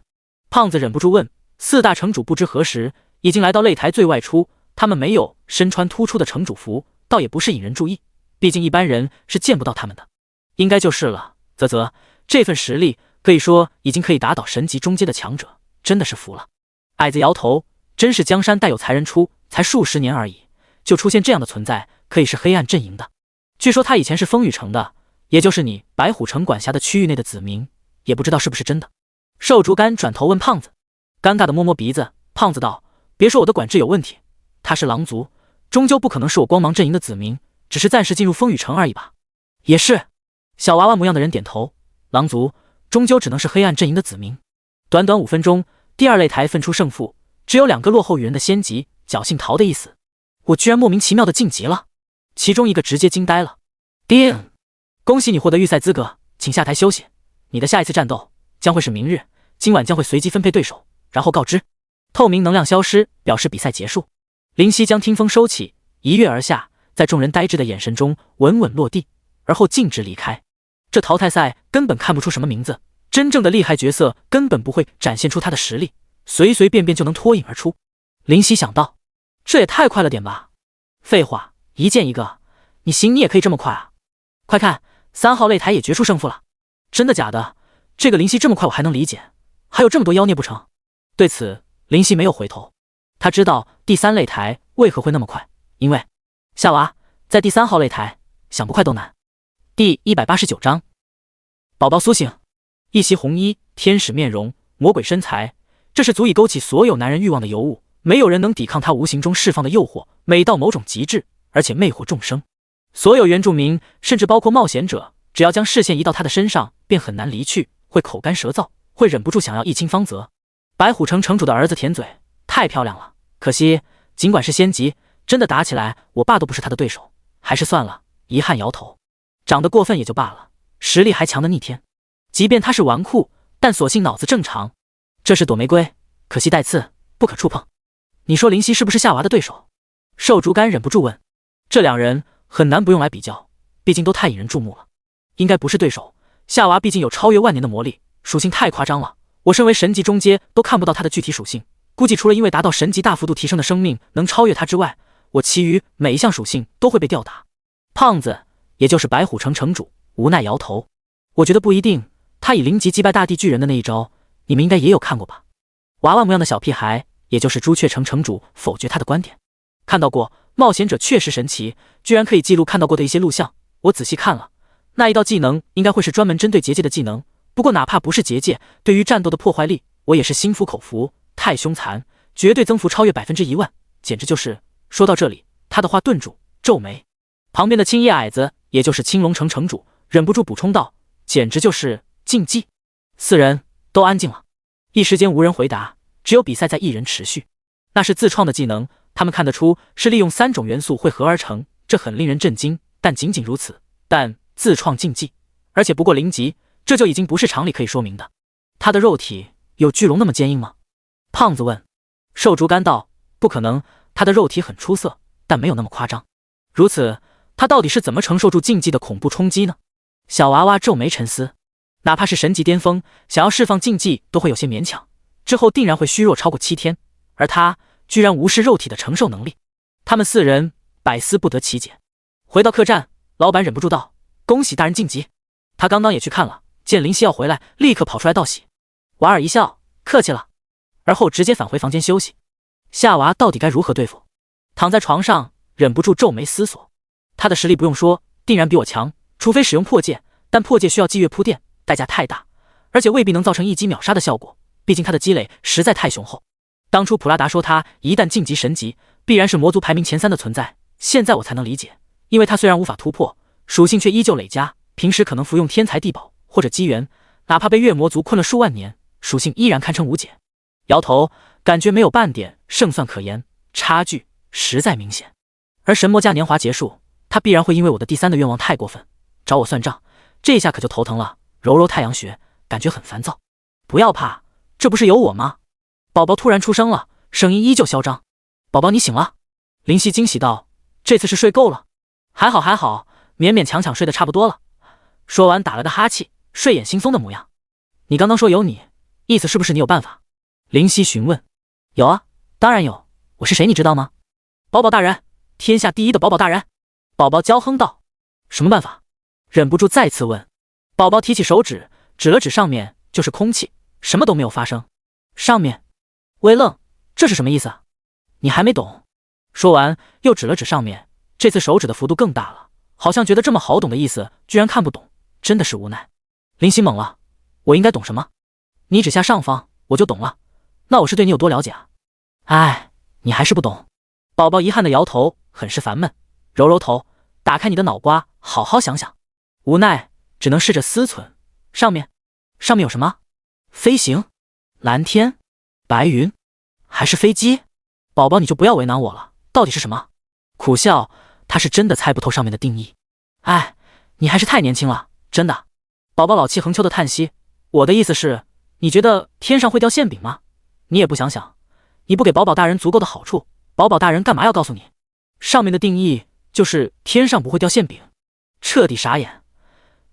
A: 胖子忍不住问：4大城主不知何时已经来到擂台最外出，他们没有身穿突出的城主服，倒也不是引人注意，毕竟一般人是见不到他们的。应该就是了。啧啧，这份实力可以说已经可以打倒神级中阶的强者，真的是服了。矮子摇头，真是江山代有才人出，才数十年而已，就出现这样的存在，可以是黑暗阵营的。据说他以前是风雨城的，也就是你白虎城管辖的区域内的子民，也不知道是不是真的。瘦竹竿转头问胖子，尴尬的摸摸鼻子。胖子道：“别说我的管制有问题，他是狼族，终究不可能是我光芒阵营的子民，只是暂时进入风雨城而已吧。”也是，小娃娃模样的人点头。狼族终究只能是黑暗阵营的子民。短短5分钟，第二擂台分出胜负，只有2个落后于人的仙级，侥幸逃得一死。我居然莫名其妙的晋级了，其中一个直接惊呆了。叮！恭喜你获得预赛资格，请下台休息。你的下一次战斗将会是明日，今晚将会随机分配对手，然后告知。透明能量消失，表示比赛结束。林夕将听风收起，一跃而下，在众人呆滞的眼神中稳稳落地，而后径直离开。这淘汰赛根本看不出什么名字，真正的厉害角色根本不会展现出他的实力，随随便便就能脱颖而出。林夕想到，这也太快了点吧？废话，一见一个，你行，你也可以这么快啊！快看，3号擂台也决出胜负了。真的假的？这个林夕这么快我还能理解，还有这么多妖孽不成？对此林夕没有回头，他知道第3擂台为何会那么快，因为夏娃在第3号擂台，想不快都难。第189章，宝宝苏醒。一袭红衣，天使面容，魔鬼身材，这是足以勾起所有男人欲望的尤物，没有人能抵抗他无形中释放的诱惑，美到某种极致，而且魅惑众生。所有原住民，甚至包括冒险者，只要将视线移到他的身上，便很难离去，会口干舌燥，会忍不住想要一亲芳泽。白虎城城主的儿子舔嘴，太漂亮了，可惜尽管是仙级，真的打起来我爸都不是他的对手，还是算了，遗憾摇头。长得过分也就罢了，实力还强得逆天。即便他是纨绔，但所幸脑子正常。这是朵玫瑰，可惜带刺，不可触碰。你说林夕是不是夏娃的对手？瘦竹竿忍不住问。这2人很难不用来比较，毕竟都太引人注目了。应该不是对手，夏娃毕竟有超越万年的魔力，属性太夸张了，我身为神级中阶都看不到他的具体属性，估计除了因为达到神级大幅度提升的生命能超越他之外，我其余每一项属性都会被吊打。胖子，也就是白虎城城主，无奈摇头。我觉得不一定，他以0级击败大地巨人的那一招，你们应该也有看过吧？娃娃模样的小屁孩，也就是朱雀城城主否决他的观点。看到过，冒险者确实神奇，居然可以记录看到过的一些录像。我仔细看了，那一道技能应该会是专门针对结界的技能，不过哪怕不是结界，对于战斗的破坏力，我也是心服口服。太凶残，绝对增幅超越100%，简直就是……说到这里，他的话顿住，皱眉。旁边的青叶矮子，也就是青龙城城主，忍不住补充道：“简直就是竞技。”4人都安静了，一时间无人回答，只有比赛在一人持续。那是自创的技能，他们看得出是利用3种元素汇合而成，这很令人震惊，但仅仅如此。但自创竞技，而且不过0级，这就已经不是常理可以说明的。他的肉体有巨龙那么坚硬吗？胖子问。瘦竹竿道：“不可能，他的肉体很出色，但没有那么夸张。如此，他到底是怎么承受住竞技的恐怖冲击呢？”小娃娃皱眉沉思，哪怕是神级巅峰，想要释放竞技都会有些勉强，之后定然会虚弱超过7天，而他居然无视肉体的承受能力。他们4人百思不得其解。回到客栈，老板忍不住道：“恭喜大人晋级。”他刚刚也去看了，见林夕要回来，立刻跑出来道喜。娃儿一笑，客气了，而后直接返回房间休息。夏娃到底该如何对付？躺在床上，忍不住皱眉思索。他的实力不用说，定然比我强，除非使用破戒，但破戒需要祭月铺垫，代价太大，而且未必能造成一击秒杀的效果，毕竟他的积累实在太雄厚。当初普拉达说他一旦晋级神级，必然是魔族排名前3的存在，现在我才能理解，因为他虽然无法突破，属性却依旧累加，平时可能服用天才地宝或者机缘，哪怕被月魔族困了数万年，属性依然堪称无解。摇头，感觉没有半点胜算可言，差距实在明显。而神魔嘉年华结束，他必然会因为我的第3的愿望太过分，找我算账，这下可就头疼了，揉揉太阳穴，感觉很烦躁。不要怕，这不是有我吗？宝宝突然出声了，声音依旧嚣张。宝宝你醒了。林夕惊喜道：“这次是睡够了？”还好还好，勉勉强强睡得差不多了。说完打了个哈气，睡眼惺忪的模样。你刚刚说有你，意思是不是你有办法？林夕询问。有啊，当然有，我是谁你知道吗？宝宝大人，天下第一的宝宝大人。宝宝娇哼道。什么办法？忍不住再次问。宝宝提起手指，指了指上面，就是空气，什么都没有发生。上面？微愣，这是什么意思啊？你还没懂？说完，又指了指上面，这次手指的幅度更大了，好像觉得这么好懂的意思居然看不懂，真的是无奈。林夕懵了，我应该懂什么？你指下上方，我就懂了。那我是对你有多了解啊？哎，你还是不懂。宝宝遗憾的摇头，很是烦闷，揉揉头，打开你的脑瓜，好好想想。无奈，只能试着思忖。上面有什么？飞行？蓝天？白云？还是飞机？宝宝你就不要为难我了，到底是什么？苦笑，他是真的猜不透上面的定义。哎，你还是太年轻了，真的。宝宝老气横秋的叹息，我的意思是，你觉得天上会掉馅饼吗？你也不想想，你不给宝宝大人足够的好处，宝宝大人干嘛要告诉你？上面的定义就是天上不会掉馅饼。彻底傻眼，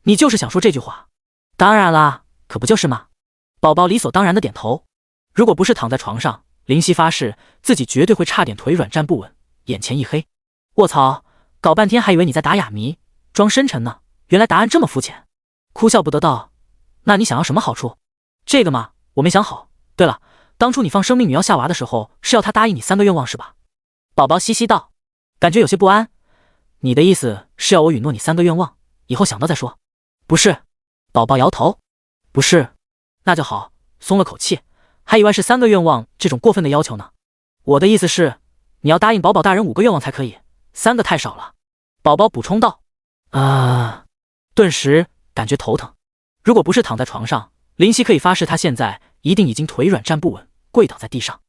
A: 你就是想说这句话？当然啦，可不就是吗？宝宝理所当然的点头。如果不是躺在床上，林夕发誓自己绝对会差点腿软站不稳，眼前一黑。卧槽，搞半天还以为你在打哑谜，装深沉呢，原来答案这么肤浅。哭笑不得道，那你想要什么好处？这个嘛，我没想好。对了，当初你放生命女要夏娃的时候，是要她答应你3个愿望是吧？宝宝嘻嘻道，感觉有些不安。你的意思是要我允诺你3个愿望，以后想到再说？不是。宝宝摇头，不是。那就好，松了口气，还以为是3个愿望这种过分的要求呢。我的意思是，你要答应宝宝大人5个愿望才可以，3个太少了。宝宝补充道。顿时感觉头疼。如果不是躺在床上，林夕可以发誓他现在一定已经腿软站不稳，跪倒在地上。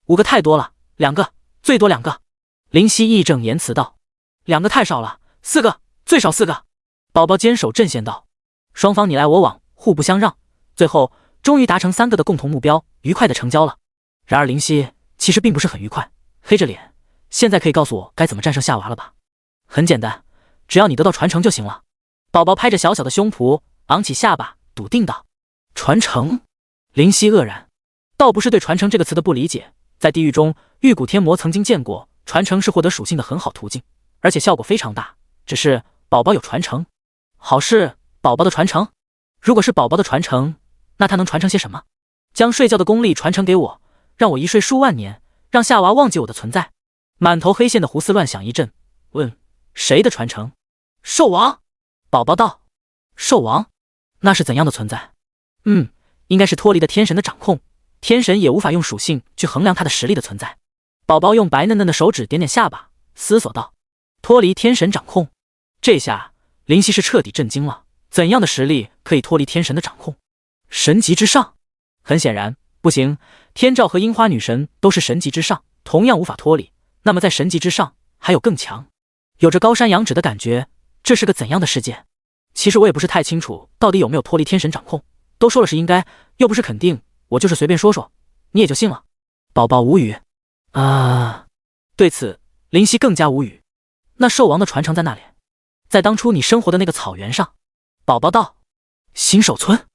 A: 5个太多了，2个，最多2个。林夕义正言辞道。2个太少了，4个，最少4个。宝宝坚守阵线道。双方你来我往，互不相让，最后终于达成3个的共同目标，愉快的成交了。然而林夕其实并不是很愉快，黑着脸，现在可以告诉我该怎么战胜夏娃了吧？很简单，只要你得到传承就行了。宝宝拍着小小的胸脯，昂起下巴，笃定道。传承？林夕愕然，倒不是对传承这个词的不理解，在地狱中，玉骨天魔曾经见过，传承是获得属性的很好途径，而且效果非常大，只是宝宝有传承。好事，宝宝的传承？如果是宝宝的传承，那他能传承些什么？将睡觉的功力传承给我，让我一睡数万年，让夏娃忘记我的存在。满头黑线的胡思乱想一阵，问谁的传承？兽王。宝宝道。兽王？那是怎样的存在？应该是脱离了天神的掌控，天神也无法用属性去衡量他的实力的存在。宝宝用白嫩嫩的手指点点下巴，思索道。脱离天神掌控？这下林夕是彻底震惊了，怎样的实力可以脱离天神的掌控？神级之上？很显然不行，天照和樱花女神都是神级之上，同样无法脱离，那么在神级之上还有更强，有着高山仰止的感觉，这是个怎样的世界？其实我也不是太清楚到底有没有脱离天神掌控，都说了是应该，又不是肯定，我就是随便说说，你也就信了。宝宝无语。对此林夕更加无语。那兽王的传承在那里？在当初你生活的那个草原上。宝宝道。新手村？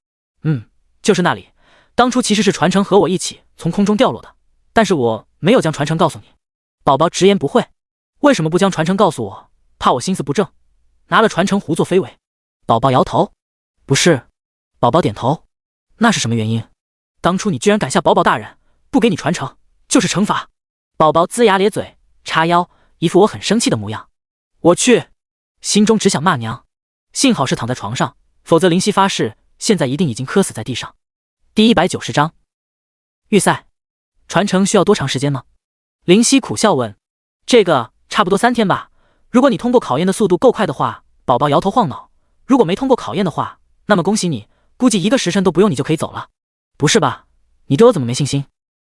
A: 就是那里，当初其实是传承和我一起从空中掉落的，但是我没有将传承告诉你。宝宝直言不讳。为什么不将传承告诉我？怕我心思不正，拿了传承胡作非为？宝宝摇头。不是。宝宝点头。那是什么原因？当初你居然赶下宝宝大人，不给你传承，就是惩罚。宝宝龇牙咧嘴，叉腰，一副我很生气的模样。我去，心中只想骂娘。幸好是躺在床上，否则林夕发誓现在一定已经磕死在地上。第190章预赛。传承需要多长时间呢？林夕苦笑问。这个差不多3天吧，如果你通过考验的速度够快的话。宝宝摇头晃脑。如果没通过考验的话，那么恭喜你，估计1个时辰都不用你就可以走了。不是吧，你对我怎么没信心？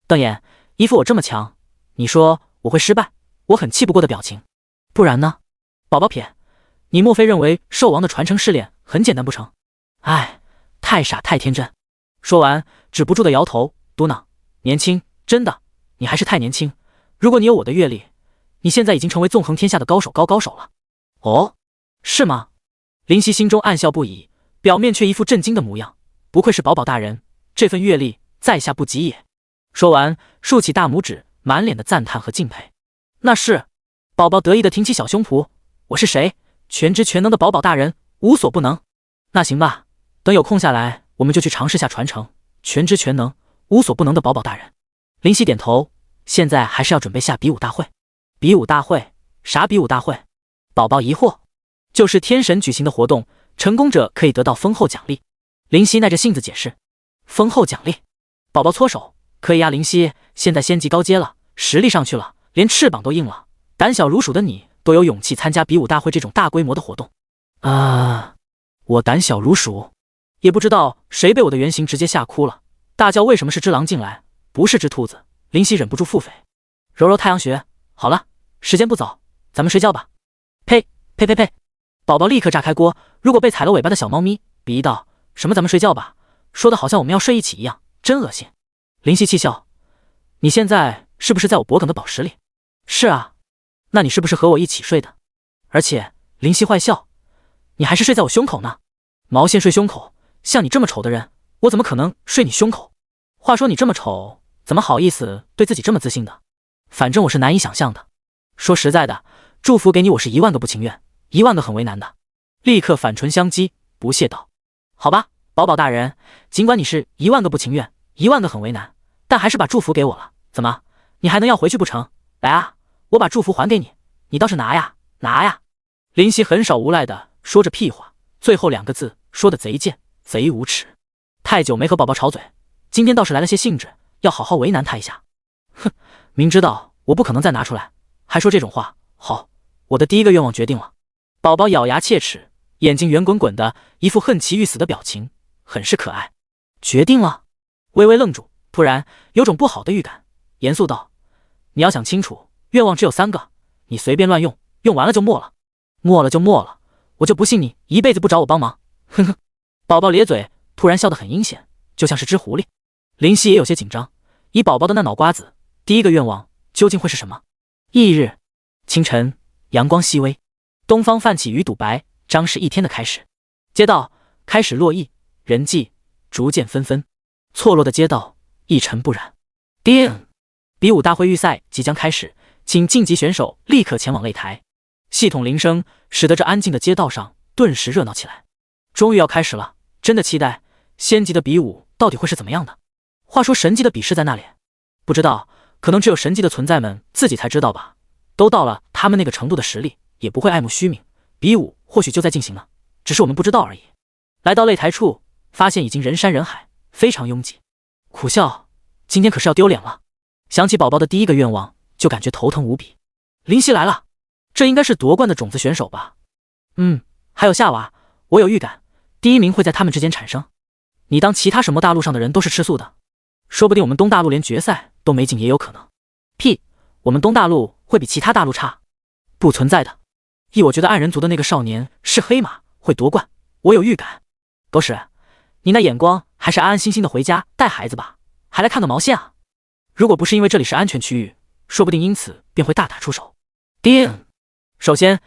A: 瞪眼，一副我这么强，你说我会失败，我很气不过的表情。不然呢？宝宝撇，你莫非认为兽王的传承试炼很简单不成？哎，太傻太天真。说完止不住的摇头，嘟囔，年轻，真的，你还是太年轻。如果你有我的阅历，你现在已经成为纵横天下的高手了。哦，是吗？林夕心中暗笑不已，表面却一副震惊的模样。不愧是宝宝大人，这份阅历在下不及也。说完竖起大拇指，满脸的赞叹和敬佩。那是。宝宝得意的挺起小胸脯，我是谁？全知全能的宝宝大人，无所不能。那行吧，等有空下来我们就去尝试下传承，全知全能无所不能的宝宝大人。林夕点头，现在还是要准备下比武大会。比武大会？啥比武大会？宝宝疑惑。就是天神举行的活动，成功者可以得到丰厚奖励。林夕耐着性子解释。丰厚奖励？宝宝搓手，可以呀，林夕，现在仙级高阶了，实力上去了，连翅膀都硬了，胆小如鼠的你都有勇气参加比武大会这种大规模的活动。我胆小如鼠？也不知道谁被我的原型直接吓哭了，大叫为什么是只狼进来，不是只兔子。林夕忍不住腹诽，揉揉太阳穴，好了，时间不早，咱们睡觉吧。呸！宝宝立刻炸开锅，如果被踩了尾巴的小猫咪，鄙夷道：什么咱们睡觉吧，说的好像我们要睡一起一样，真恶心。林夕气笑，你现在是不是在我脖梗的宝石里？是啊，那你是不是和我一起睡的？而且林夕坏笑，你还是睡在我胸口呢。毛线睡胸口？像你这么丑的人，我怎么可能睡你胸口？话说你这么丑，怎么好意思对自己这么自信的？反正我是难以想象的。说实在的，祝福给你我是1万个不情愿，1万个很为难的。立刻反唇相讥，不屑道：好吧，宝宝大人，尽管你是1万个不情愿，1万个很为难，但还是把祝福给我了。怎么，你还能要回去不成？来啊，我把祝福还给你，你倒是拿呀，拿呀。林夕很少无赖的说着屁话，最后2个字说的贼贱贼无耻。太久没和宝宝吵嘴，今天倒是来了些兴致，要好好为难他一下。哼，明知道我不可能再拿出来，还说这种话。好，我的第一个愿望决定了。宝宝咬牙切齿，眼睛圆滚滚的，一副恨其欲死的表情，很是可爱。决定了？微微愣住，突然有种不好的预感，严肃道：你要想清楚，愿望只有3个，你随便乱用，用完了就没了。没了就没了，我就不信你一辈子不找我帮忙。呵呵。宝宝咧嘴，突然笑得很阴险，就像是只狐狸。林夕也有些紧张，以宝宝的那脑瓜子，第一个愿望究竟会是什么？翌日清晨，阳光熹微，东方泛起鱼肚白，张氏一天的开始。街道开始落叶，人迹逐渐纷纷，错落的街道一尘不染。叮！比武大会预赛即将开始，请晋级选手立刻前往擂台。系统铃声使得这安静的街道上顿时热闹起来。终于要开始了，真的期待仙级的比武到底会是怎么样的。话说神级的比试在那里？不知道，可能只有神级的存在们自己才知道吧。都到了他们那个程度的实力，也不会爱慕虚名，比武或许就在进行呢，只是我们不知道而已。来到擂台处，发现已经人山人海，非常拥挤。苦笑，今天可是要丢脸了。想起宝宝的第一个愿望，就感觉头疼无比。林夕来了，这应该是夺冠的种子选手吧？还有夏娃，我有预感，第1名会在他们之间产生。你当其他什么大陆上的人都是吃素的？说不定我们东大陆连决赛都没进也有可能。屁，我们东大陆会比其他大陆差？不存在的。我觉得暗人族的那个少年是黑马，会夺冠，我有预感。狗屎，你那眼光还是安安心心的回家带孩子吧，还来看个毛线啊！如果不是因为这里是安全区域，说不定因此便会大打出手。叮！首先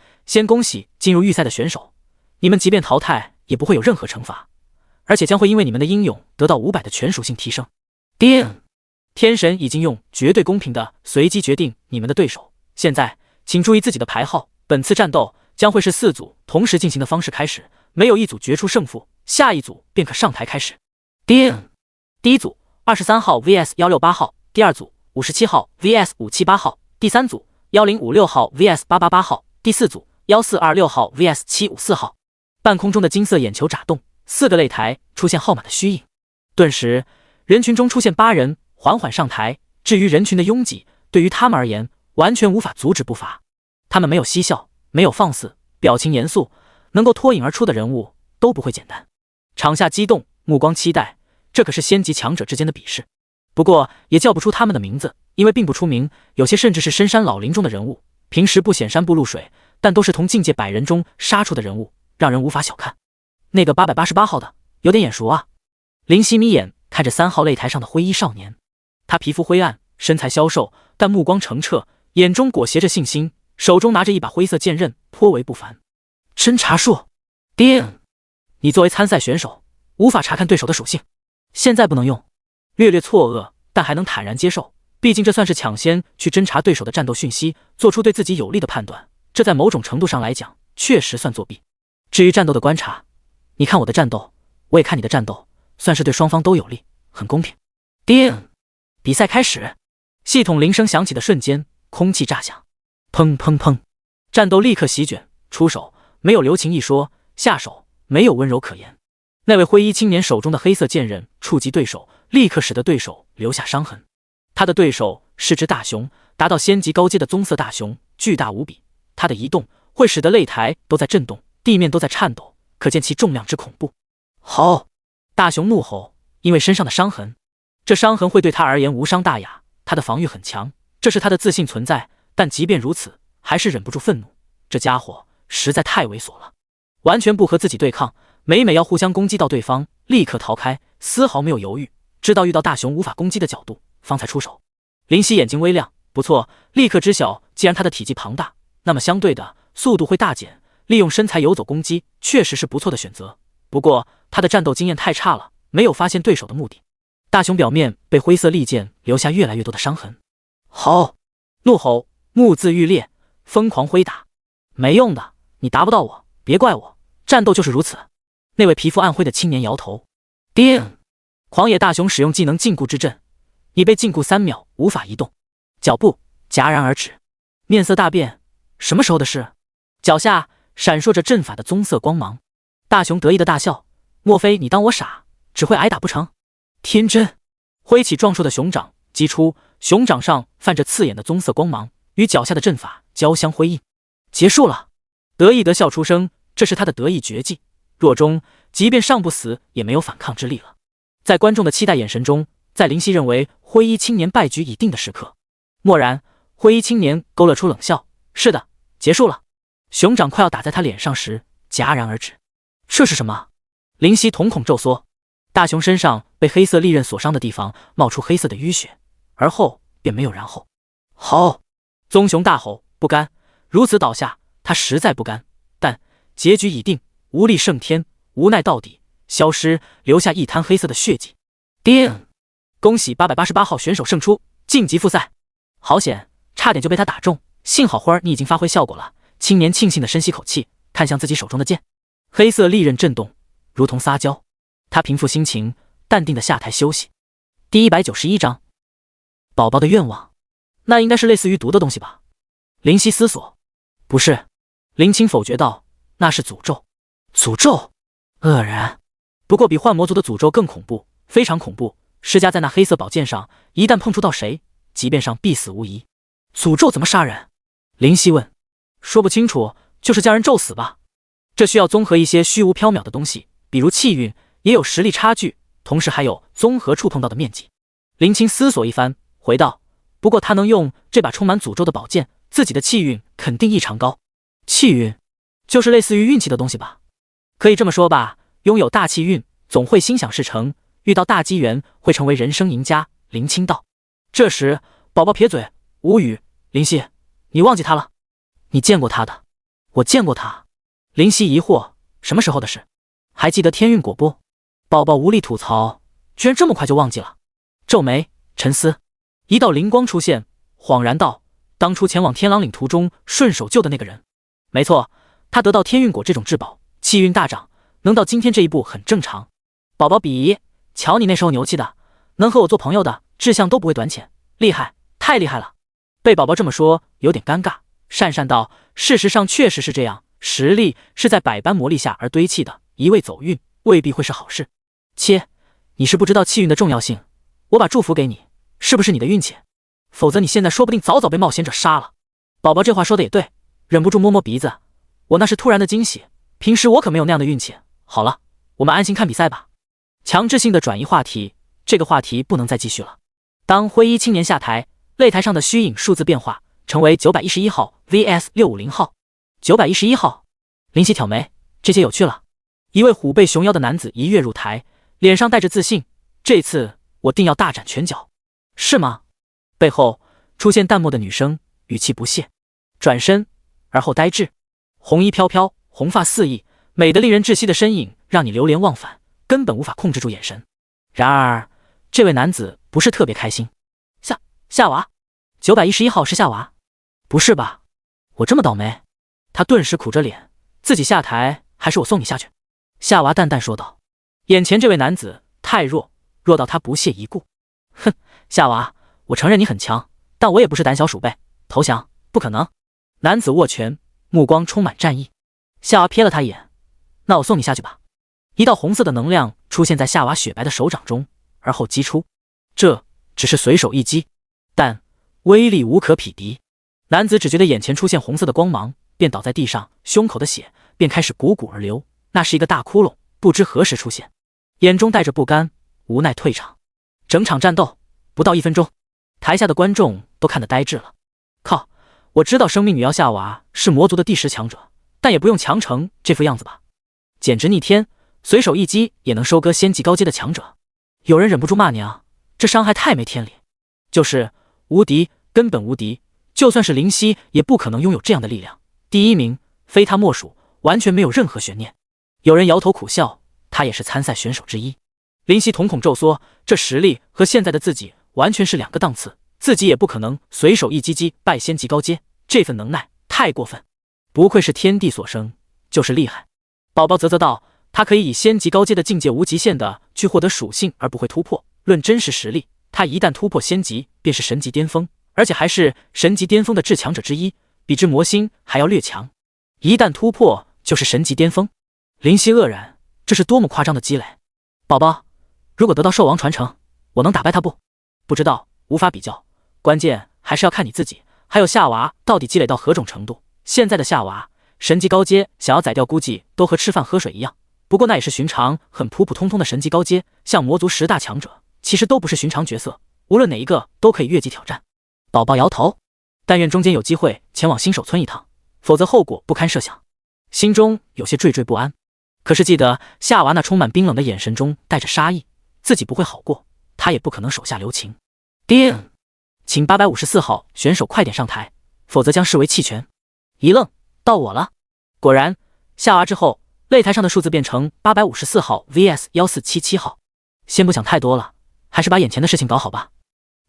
A: 恭喜进入预赛的选手，你们即便淘汰也不会有任何惩罚，而且将会因为你们的英勇得到500的全属性提升。叮！天神已经用绝对公平的随机决定你们的对手，现在请注意自己的牌号，本次战斗将会是4组同时进行的方式开始，没有一组决出胜负，下一组便可上台开始。叮！第一组23号 vs 168号，第二组57号 vs 578号，第三组1056号 vs 888号，第四组1426号 vs 754号。半空中的金色眼球眨动，4个擂台出现号码的虚影，顿时人群中出现8人缓缓上台。至于人群的拥挤，对于他们而言完全无法阻止步伐。他们没有嬉笑，没有放肆，表情严肃，能够脱颖而出的人物都不会简单。场下激动，目光期待，这可是仙级强者之间的比试。不过也叫不出他们的名字，因为并不出名，有些甚至是深山老林中的人物，平时不显山不露水，但都是同境界100人中杀出的人物，让人无法小看。那个888号的有点眼熟啊。林夕眯眼看着3号擂台上的灰衣少年，他皮肤灰暗，身材消瘦，但目光澄澈，眼中裹挟着信心，手中拿着一把灰色剑刃，颇为不凡。侦查术。叮！你作为参赛选手，无法查看对手的属性，现在不能用。略略错愕，但还能坦然接受，毕竟这算是抢先去侦查对手的战斗讯息，做出对自己有利的判断，这在某种程度上来讲确实算作弊。至于战斗的观察，你看我的战斗，我也看你的战斗，算是对双方都有利，很公平。叮！比赛开始。系统铃声响起的瞬间，空气炸响，砰砰砰，战斗立刻席卷，出手没有留情一说，下手没有温柔可言。那位灰衣青年手中的黑色剑刃触及对手，立刻使得对手留下伤痕。他的对手是只大熊，达到仙级高阶的棕色大熊，巨大无比。他的移动会使得擂台都在震动，地面都在颤抖，可见其重量之恐怖。吼！大熊怒吼，因为身上的伤痕，这伤痕会对他而言无伤大雅，他的防御很强，这是他的自信存在。但即便如此，还是忍不住愤怒，这家伙实在太猥琐了，完全不和自己对抗，每每要互相攻击到对方立刻逃开，丝毫没有犹豫，知道遇到大熊无法攻击的角度，方才出手。林夕眼睛微亮，不错，立刻知晓，既然他的体积庞大，那么相对的速度会大减，利用身材游走攻击确实是不错的选择。不过他的战斗经验太差了，没有发现对手的目的。大熊表面被灰色利剑留下越来越多的伤痕。吼！怒吼，目眦欲裂，疯狂挥打。没用的，你打不到我，别怪我，战斗就是如此。那位皮肤暗灰的青年摇头。叮！狂野大熊使用技能禁锢之阵，你被禁锢3秒，无法移动，脚步戛然而止。面色大变，什么时候的事？脚下闪烁着阵法的棕色光芒。大熊得意的大笑，莫非你当我傻，只会挨打不成？天真！挥起壮硕的熊掌击出，熊掌上泛着刺眼的棕色光芒，与脚下的阵法交相辉映。结束了！得意的笑出声，这是他的得意绝技。若中，即便上不死，也没有反抗之力了。在观众的期待眼神中，在林夕认为灰衣青年败局已定的时刻，蓦然，灰衣青年勾勒出冷笑：“是的，结束了。”熊掌快要打在他脸上时，戛然而止。这是什么？林夕瞳孔骤缩，大熊身上被黑色利刃所伤的地方冒出黑色的淤血，而后便没有然后。吼！棕熊大吼，不甘，如此倒下，他实在不甘，但结局已定，无力胜天，无奈到底，消失，留下一滩黑色的血迹。叮！恭喜888号选手胜出，晋级复赛。好险，差点就被他打中，幸好花儿你已经发挥效果了。青年庆幸地深吸口气，看向自己手中的剑，黑色利刃震动，如同撒娇。他平复心情，淡定地下台休息。第191章，宝宝的愿望，那应该是类似于毒的东西吧？林夕思索。不是，林青否决道，那是诅咒。诅咒？愕然。不过比幻魔族的诅咒更恐怖，非常恐怖，施加在那黑色宝剑上，一旦碰触到谁，即便上必死无疑。诅咒怎么杀人？林夕问。说不清楚，就是将人咒死吧。这需要综合一些虚无缥缈的东西，比如气运，也有实力差距，同时还有综合触碰到的面积。林青思索一番，回道：不过他能用这把充满诅咒的宝剑，自己的气运肯定异常高。气运就是类似于运气的东西吧？可以这么说吧，拥有大气运，总会心想事成，遇到大机缘会成为人生赢家。林青道。这时宝宝撇嘴，无语。林夕，你忘记他了？你见过他的？我见过他。林夕疑惑，什么时候的事？还记得天运果不？宝宝无力吐槽，居然这么快就忘记了。皱眉沉思，一道灵光出现，恍然道：当初前往天狼岭途中顺手救的那个人。没错，他得到天运果这种至宝，气运大涨，能到今天这一步很正常。宝宝比，瞧你那时候牛气的，能和我做朋友的志向都不会短浅，厉害，太厉害了。被宝宝这么说有点尴尬，讪讪道：事实上确实是这样，实力是在百般磨砺下而堆砌的，一味走运未必会是好事。切，你是不知道气运的重要性，我把祝福给你，是不是你的运气？否则你现在说不定早早被冒险者杀了。宝宝这话说的也对，忍不住摸摸鼻子，我那是突然的惊喜，平时我可没有那样的运气。好了，我们安心看比赛吧。强制性的转移话题，这个话题不能再继续了。当灰衣青年下台，擂台上的虚影数字变化，成为911号 vs 650号。911号，林夕挑眉，这些有趣了。一位虎背熊腰的男子一跃入台，脸上带着自信，这次我定要大展拳脚。是吗？背后出现淡漠的女声，语气不屑，转身而后呆滞，红衣飘飘，红发四溢，美得令人窒息的身影让你流连忘返，根本无法控制住眼神。然而这位男子不是特别开心。夏娃，911号是夏娃？不是吧，我这么倒霉？他顿时苦着脸，自己下台还是我送你下去？夏娃淡淡说道。眼前这位男子太弱，弱到他不屑一顾。哼，夏娃，我承认你很强，但我也不是胆小鼠辈，投降不可能。男子握拳，目光充满战意。夏娃瞥了他一眼，那我送你下去吧。一道红色的能量出现在夏娃雪白的手掌中，而后击出。这只是随手一击，但威力无可匹敌。男子只觉得眼前出现红色的光芒，便倒在地上，胸口的血便开始汩汩而流。那是一个大窟窿，不知何时出现，眼中带着不甘，无奈退场。整场战斗不到1分钟，台下的观众都看得呆滞了。靠，我知道生命女妖夏娃是魔族的第10强者，但也不用强成这副样子吧？简直逆天，随手一击也能收割仙级高阶的强者。有人忍不住骂娘，这伤害太没天理。就是无敌，根本无敌，就算是灵犀也不可能拥有这样的力量。第1名非他莫属，完全没有任何悬念。有人摇头苦笑，他也是参赛选手之一。灵犀瞳孔骤缩，这实力和现在的自己完全是2个档次，自己也不可能随手一击击败仙级高阶，这份能耐太过分，不愧是天地所生，就是厉害。宝宝啧啧道，他可以以仙级高阶的境界无极限的去获得属性而不会突破，论真实实力，他一旦突破仙级便是神级巅峰，而且还是神级巅峰的至强者之一，比之魔星还要略强。一旦突破就是神级巅峰。灵犀愕然，这是多么夸张的积累。宝宝，如果得到兽王传承，我能打败他不？不知道，无法比较，关键还是要看你自己，还有夏娃到底积累到何种程度。现在的夏娃神级高阶想要宰掉，估计都和吃饭喝水一样，不过那也是寻常很普普通通的神级高阶，像魔族10大强者其实都不是寻常角色，无论哪一个都可以越级挑战。宝宝摇头，但愿中间有机会前往新手村一趟，否则后果不堪设想。心中有些惴惴不安，可是记得夏娃那充满冰冷的眼神中带着杀意，自己不会好过，他也不可能手下留情。叮，请854号选手快点上台，否则将视为弃权。一愣，到我了。果然，下娃之后，擂台上的数字变成854号 vs 1477号。先不想太多了，还是把眼前的事情搞好吧。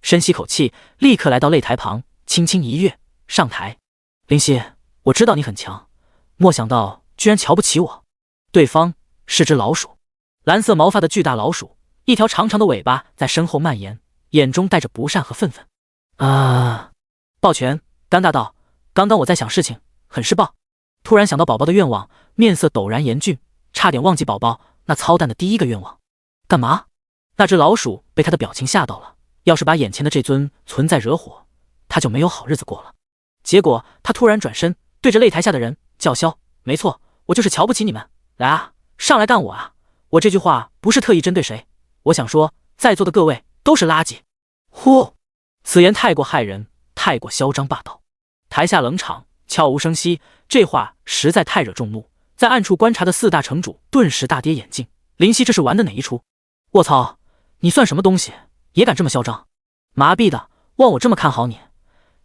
A: 深吸口气，立刻来到擂台旁，轻轻一跃上台。灵犀，我知道你很强，没想到居然瞧不起我。对方是只老鼠，蓝色毛发的巨大老鼠，一条长长的尾巴在身后蔓延，眼中带着不善和愤愤。抱拳，尴尬道，刚刚我在想事情，很是抱。突然想到宝宝的愿望，面色陡然严峻，差点忘记宝宝那操蛋的第1个愿望。干嘛？那只老鼠被他的表情吓到了，要是把眼前的这尊存在惹火，他就没有好日子过了。结果他突然转身对着擂台下的人叫嚣，没错，我就是瞧不起你们，来啊，上来干我啊。我这句话不是特意针对谁，我想说在座的各位都是垃圾。呼，此言太过骇人，太过嚣张霸道。台下冷场，悄无声息，这话实在太惹众怒，在暗处观察的4大城主顿时大跌眼镜。灵犀这是玩的哪一出？卧槽，你算什么东西，也敢这么嚣张？麻痹的，望我这么看好你，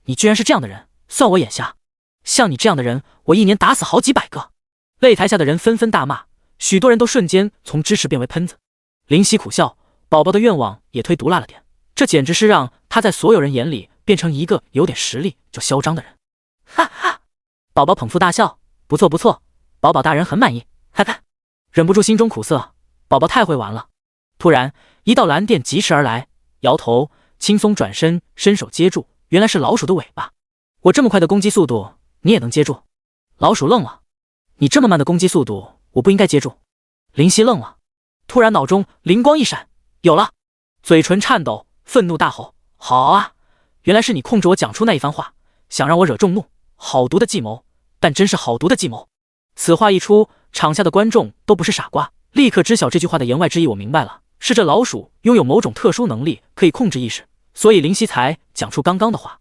A: 你居然是这样的人，算我眼瞎。像你这样的人，我1年打死好几百个。擂台下的人纷纷大骂，许多人都瞬间从支持变为喷子。灵犀苦笑，宝宝的愿望也忒毒辣了点，这简直是让他在所有人眼里变成一个有点实力就嚣张的人。哈哈，宝宝捧腹大笑，不错不错，宝宝大人很满意，哈哈。忍不住心中苦涩，宝宝太会玩了。突然，一道蓝电疾驰而来，摇头，轻松转身，伸手接住，原来是老鼠的尾巴。我这么快的攻击速度，你也能接住？老鼠愣了，你这么慢的攻击速度，我不应该接住。灵犀愣了，突然脑中灵光一闪，有了，嘴唇颤抖，愤怒大吼，好啊，原来是你控制我讲出那一番话，想让我惹众怒，好毒的计谋，但真是好毒的计谋。此话一出，场下的观众都不是傻瓜，立刻知晓这句话的言外之意。我明白了，是这老鼠拥有某种特殊能力，可以控制意识，所以灵犀才讲出刚刚的话。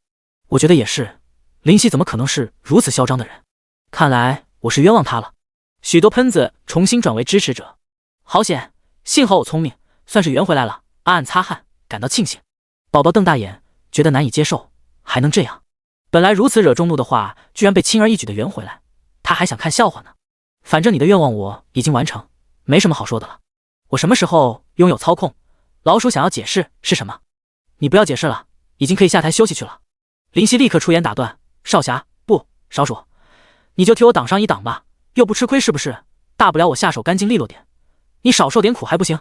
A: 我觉得也是，灵犀怎么可能是如此嚣张的人？看来我是冤枉他了。许多喷子重新转为支持者，好险，幸好我聪明，算是圆回来了。暗暗擦汗，感到庆幸。宝宝瞪大眼，觉得难以接受，还能这样？本来如此惹众怒的话，居然被轻而易举的圆回来，他还想看笑话呢。反正你的愿望我已经完成，没什么好说的了。我什么时候拥有操控？老鼠想要解释是什么？你不要解释了，已经可以下台休息去了。灵犀立刻出言打断，少侠，不，少主，你就替我挡上一挡吧，又不吃亏是不是？大不了我下手干净利落点，你少受点苦还不行？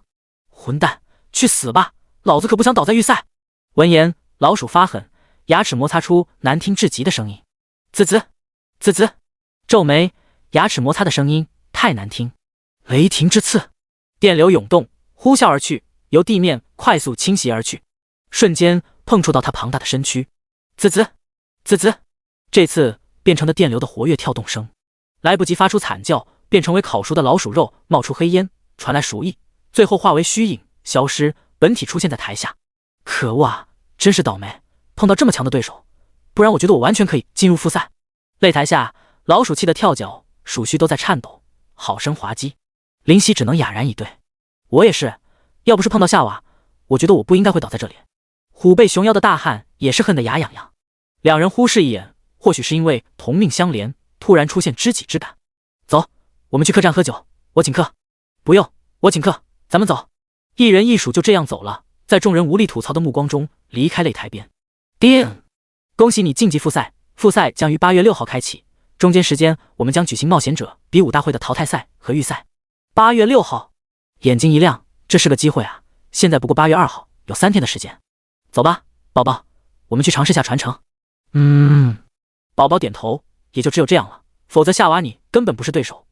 A: 混蛋，去死吧，老子可不想倒在预赛。闻言，老鼠发狠，牙齿摩擦出难听至极的声音，滋滋。滋滋，皱眉，牙齿摩擦的声音太难听。雷霆之刺，电流涌动，呼啸而去，由地面快速倾袭而去，瞬间碰触到他庞大的身躯。滋滋，滋滋，这次变成了电流的活跃跳动声，来不及发出惨叫，便成为烤熟的老鼠肉，冒出黑烟，传来鼠疫，最后化为虚影，消失，本体出现在台下。可恶啊，真是倒霉，碰到这么强的对手，不然我觉得我完全可以进入复赛。擂台下，老鼠气得跳脚，鼠须都在颤抖，好生滑稽。林夕只能哑然以对。我也是，要不是碰到夏娃，我觉得我不应该会倒在这里。虎背熊腰的大汉也是恨得牙痒痒。两人互视一眼，或许是因为同命相连，突然出现知己之感。走，我们去客栈喝酒，我请客。不用，我请客，咱们走。一人一鼠就这样走了，在众人无力吐槽的目光中离开擂台边。叮！恭喜你晋级复赛，复赛将于8月6号开启，中间时间我们将举行冒险者比武大会的淘汰赛和预赛。8月6号，眼睛一亮，这是个机会啊！现在不过8月2号，有3天的时间。走吧，宝宝，我们去尝试下传承。宝宝点头，也就只有这样了，否则夏娃你根本不是对手，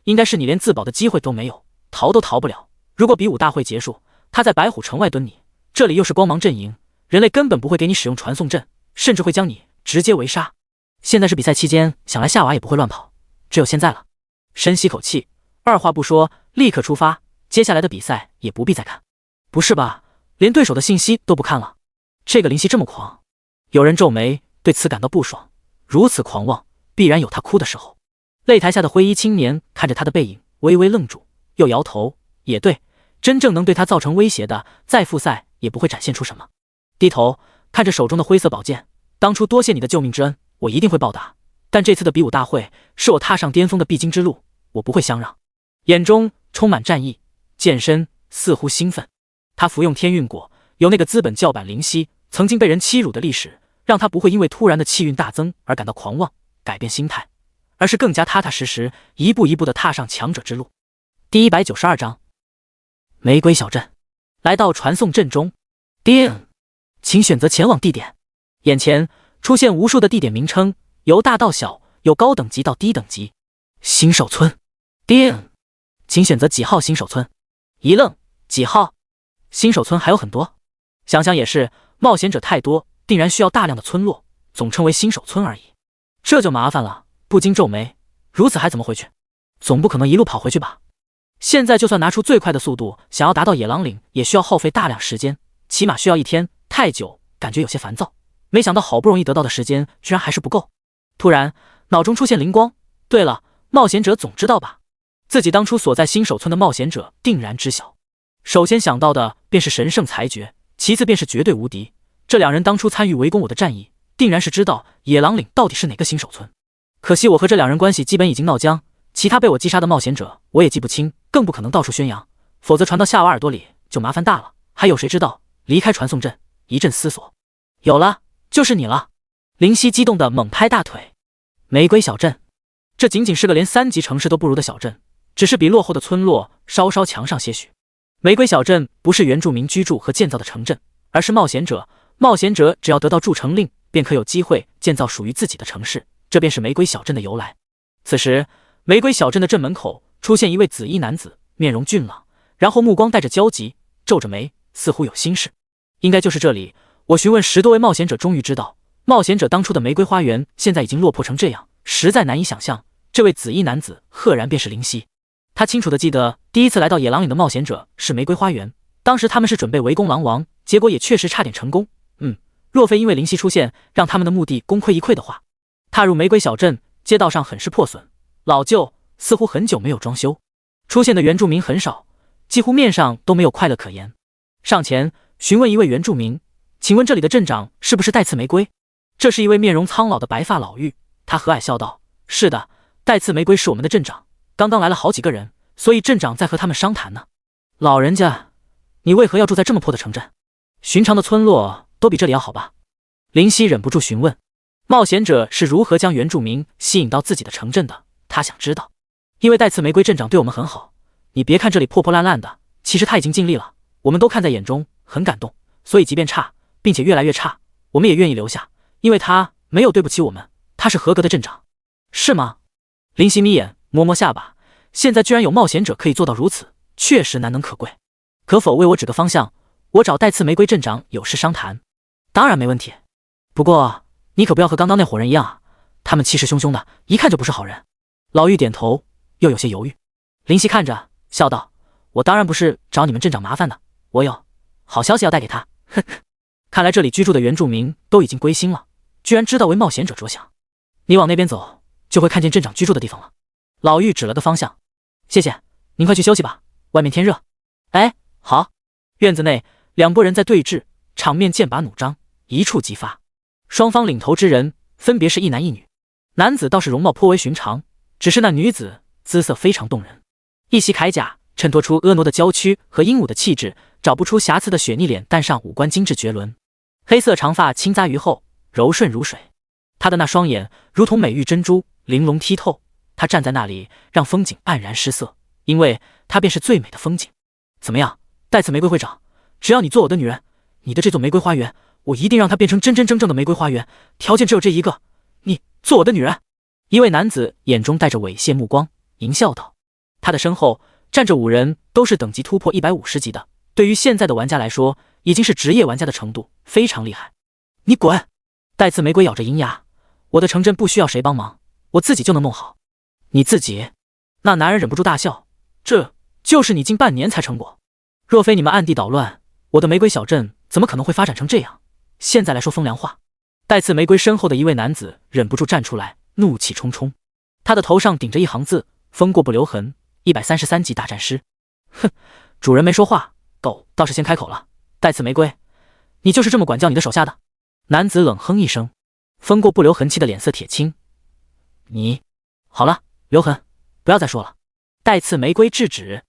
A: 应该是你连自保的机会都没有，逃都逃不了。如果比武大会结束，他在白虎城外蹲你，这里又是光芒阵营，人类根本不会给你使用传送阵，甚至会将你直接围杀。现在是比赛期间，想来夏娃也不会乱跑，只有现在了。深吸口气，二话不说，立刻出发，接下来的比赛也不必再看。不是吧，连对手的信息都不看了？这个林夕这么狂？有人皱眉，对此感到不爽，如此狂妄，必然有他哭的时候。擂台下的灰衣青年看着他的背影，微微愣住，又摇头，也对，真正能对他造成威胁的，再复赛也不会展现出什么。低头看着手中的灰色宝剑，当初多谢你的救命之恩，我一定会报答，但这次的比武大会是我踏上巅峰的必经之路，我不会相让。眼中充满战意，剑身似乎兴奋。他服用天运果，有那个资本教版灵犀曾经被人欺辱的历史，让他不会因为突然的气运大增而感到狂妄，改变心态，而是更加踏踏实实，一步一步地踏上强者之路。第192章，玫瑰小镇。来到传送阵中，叮，请选择前往地点。眼前出现无数的地点名称，由大到小，由高等级到低等级。新手村，叮，请选择几号新手村。一愣，几号？新手村还有很多。想想也是，冒险者太多，定然需要大量的村落，总称为新手村而已。这就麻烦了，不禁皱眉，如此还怎么回去？总不可能一路跑回去吧？现在就算拿出最快的速度，想要达到野狼岭，也需要耗费大量时间，起码需要1天，太久，感觉有些烦躁。没想到好不容易得到的时间，居然还是不够。突然，脑中出现灵光，对了，冒险者总知道吧？自己当初所在新手村的冒险者定然知晓。首先想到的便是神圣裁决，其次便是绝对无敌。这两人当初参与围攻我的战役，定然是知道野狼岭到底是哪个新手村。可惜我和这两人关系基本已经闹僵，其他被我击杀的冒险者我也记不清，更不可能到处宣扬，否则传到夏娃耳朵里就麻烦大了。还有谁知道？离开传送阵，一阵思索，有了，就是你了。林夕激动地猛拍大腿。玫瑰小镇，这仅仅是个连3级城市都不如的小镇，只是比落后的村落稍稍强上些许。玫瑰小镇不是原住民居住和建造的城镇，而是冒险者。冒险者只要得到筑城令，便可有机会建造属于自己的城市，这便是玫瑰小镇的由来。此时，玫瑰小镇的镇门口出现一位紫衣男子，面容俊朗，然后目光带着焦急，皱着眉，似乎有心事。应该就是这里。我询问10多位冒险者，终于知道，冒险者当初的玫瑰花园现在已经落魄成这样，实在难以想象。这位紫衣男子赫然便是林夕。他清楚地记得，第一次来到野狼岭的冒险者是玫瑰花园，当时他们是准备围攻狼王，结果也确实差点成功。若非因为林夕出现，让他们的目的功亏一篑的话。踏入玫瑰小镇，街道上很是破损，老旧，似乎很久没有装修。出现的原住民很少，几乎面上都没有快乐可言。上前询问一位原住民，请问这里的镇长是不是带刺玫瑰？这是一位面容苍老的白发老妪，他和蔼笑道，是的，带刺玫瑰是我们的镇长，刚刚来了好几个人，所以镇长在和他们商谈呢。老人家，你为何要住在这么破的城镇？寻常的村落都比这里要好吧？林夕忍不住询问。冒险者是如何将原住民吸引到自己的城镇的，他想知道。因为带刺玫瑰镇长对我们很好，你别看这里破破烂烂的，其实他已经尽力了，我们都看在眼中，很感动，所以即便差，并且越来越差，我们也愿意留下，因为他没有对不起我们，他是合格的镇长。是吗？林夕眯眼，摸摸下巴，现在居然有冒险者可以做到如此，确实难能可贵。可否为我指个方向？我找带刺玫瑰镇长有事商谈。当然没问题，不过你可不要和刚刚那伙人一样啊，他们气势汹汹的，一看就不是好人。老妪点头，又有些犹豫。林夕看着，笑道：“我当然不是找你们镇长麻烦的，我有好消息要带给他。”呵呵，看来这里居住的原住民都已经归心了，居然知道为冒险者着想。你往那边走，就会看见镇长居住的地方了。老妪指了个方向。谢谢，您快去休息吧，外面天热。哎，好。院子内两拨人在对峙，场面剑拔弩张，一触即发。双方领头之人分别是一男一女，男子倒是容貌颇为寻常，只是那女子姿色非常动人，一袭铠甲衬托出婀娜的娇躯和英武的气质，找不出瑕疵的雪腻脸蛋上五官精致绝伦，黑色长发轻扎于后，柔顺如水。她的那双眼如同美玉珍珠，玲珑剔透。她站在那里，让风景黯然失色，因为她便是最美的风景。怎么样，带刺玫瑰会长，只要你做我的女人，你的这座玫瑰花园，我一定让它变成真真正正的玫瑰花园。条件只有这一个，你做我的女人。一位男子眼中带着猥亵目光，淫笑道。他的身后站着5人，都是等级突破150级的，对于现在的玩家来说，已经是职业玩家的程度，非常厉害。你滚！带刺玫瑰咬着银牙，我的城镇不需要谁帮忙，我自己就能弄好。你自己？那男人忍不住大笑，这就是你近半年才成果。若非你们暗地捣乱，我的玫瑰小镇怎么可能会发展成这样？现在来说风凉话。带刺玫瑰身后的一位男子忍不住站出来，怒气冲冲，他的头上顶着一行字：风过不留痕，133级大战师。哼，主人没说话，狗倒是先开口了。带刺玫瑰，你就是这么管教你的手下的？男子冷哼一声，风过不留痕气的脸色铁青。你，好了，留痕，不要再说了。带刺玫瑰制止。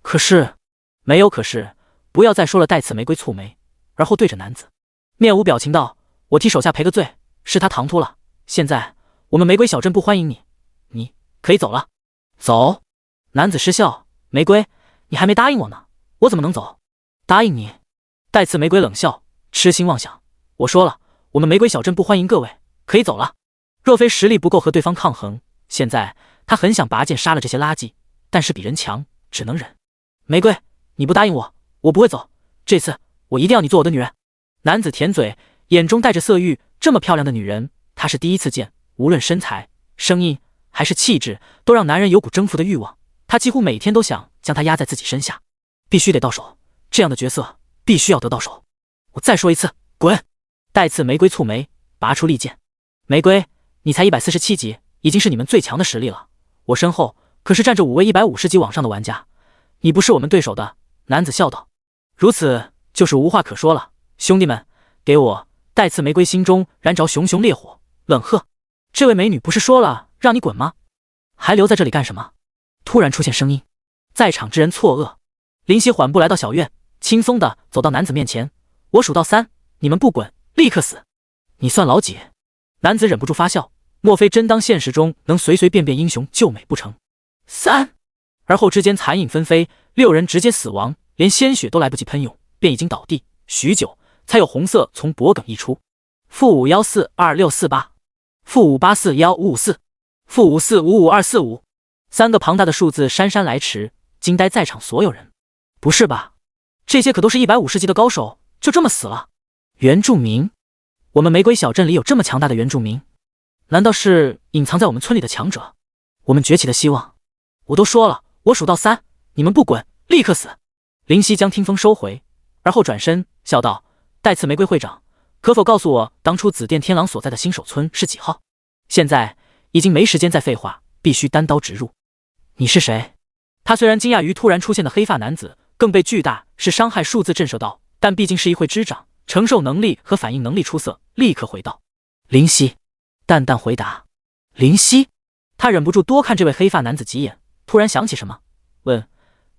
A: 可是，没有可是，不要再说了。带刺玫瑰蹙眉，而后对着男子面无表情道：我替手下赔个罪，是他唐突了。现在我们玫瑰小镇不欢迎你，你可以走了。走？男子失笑，玫瑰，你还没答应我呢，我怎么能走？答应你？带刺玫瑰冷笑，痴心妄想。我说了，我们玫瑰小镇不欢迎各位，可以走了。若非实力不够和对方抗衡，现在他很想拔剑杀了这些垃圾，但是比人强，只能忍。玫瑰，你不答应我，我不会走。这次我一定要你做我的女人。男子舔嘴，眼中带着色欲。这么漂亮的女人，他是第一次见，无论身材、声音还是气质，都让男人有股征服的欲望。他几乎每天都想将她压在自己身下，必须得到手。这样的角色必须要得到手。我再说一次，滚！带刺玫瑰蹙眉，拔出利剑。玫瑰，你才147级，已经是你们最强的实力了。我身后可是站着5位150级往上的玩家，你不是我们对手的。男子笑道。如此就是无话可说了。兄弟们，给我！带刺玫瑰心中燃着熊熊烈火，冷喝：这位美女不是说了让你滚吗？还留在这里干什么？突然出现声音，在场之人错愕。林夕缓步来到小院，轻松地走到男子面前。我数到3，你们不滚，立刻死。你算老几？男子忍不住发笑，莫非真当现实中能随随便便英雄救美不成？3，而后之间残影纷飞，6人直接死亡，连鲜血都来不及喷涌，便已经倒地。许久，才有红色从脖颈溢出。-5142648，-5841554，--5455245，3个庞大的数字姗姗来迟，惊呆在场所有人。不是吧？这些可都是150级的高手，就这么死了？原住民？我们玫瑰小镇里有这么强大的原住民？难道是隐藏在我们村里的强者？我们崛起的希望？我都说了，我数到3，你们不滚，立刻死！林夕将听风收回，而后转身笑道：带刺玫瑰会长，可否告诉我当初紫殿天狼所在的新手村是几号？现在已经没时间再废话，必须单刀直入。你是谁？他虽然惊讶于突然出现的黑发男子，更被巨大是伤害数字震慑到，但毕竟是一会之长，承受能力和反应能力出色，立刻回道：林夕。淡淡回答。林夕？他忍不住多看这位黑发男子几眼，突然想起什么，问：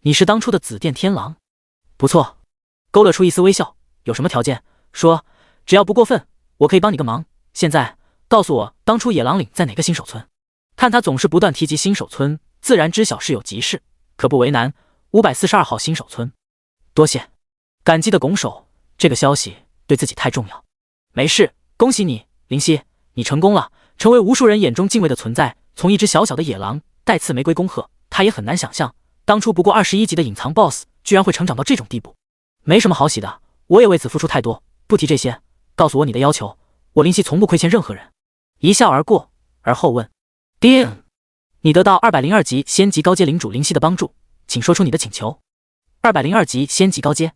A: 你是当初的紫殿天狼？不错，勾勒出一丝微笑。有什么条件？说，只要不过分，我可以帮你个忙。现在告诉我，当初野狼岭在哪个新手村？看他总是不断提及新手村，自然知晓是有急事，可不为难。542号新手村。多谢。感激的拱手，这个消息对自己太重要。没事，恭喜你，林夕，你成功了，成为无数人眼中敬畏的存在，从一只小小的野狼带刺玫瑰恭贺，他也很难想象，当初不过21级的隐藏 BOSS 居然会成长到这种地步。没什么好喜的，我也为此付出太多，不提这些，告诉我你的要求，我林夕从不亏欠任何人。一笑而过，而后问：爹，你得到202级仙级高阶领主林夕的帮助，请说出你的请求。202级仙级高阶，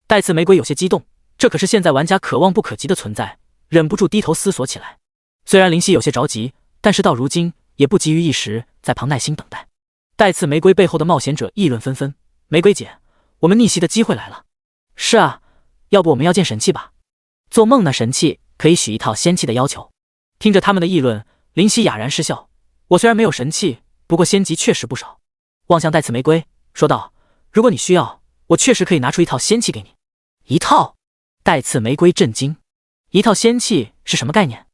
A: 带刺玫瑰有些激动，这可是现在玩家可望不可及的存在，忍不住低头思索起来。虽然林夕有些着急，但是到如今也不急于一时，在旁耐心等待。带刺玫瑰背后的冒险者议论纷纷：玫瑰姐，我们逆袭的机会来了。是啊，要不我们要件神器吧？做梦呢，神器可以许一套仙器的要求。听着他们的议论，林夕哑然失笑。我虽然没有神器，不过仙级确实不少。望向带刺玫瑰，说道：如果你需要，我确实可以拿出一套仙器给你。一套？带刺玫瑰震惊，一套仙器是什么概念？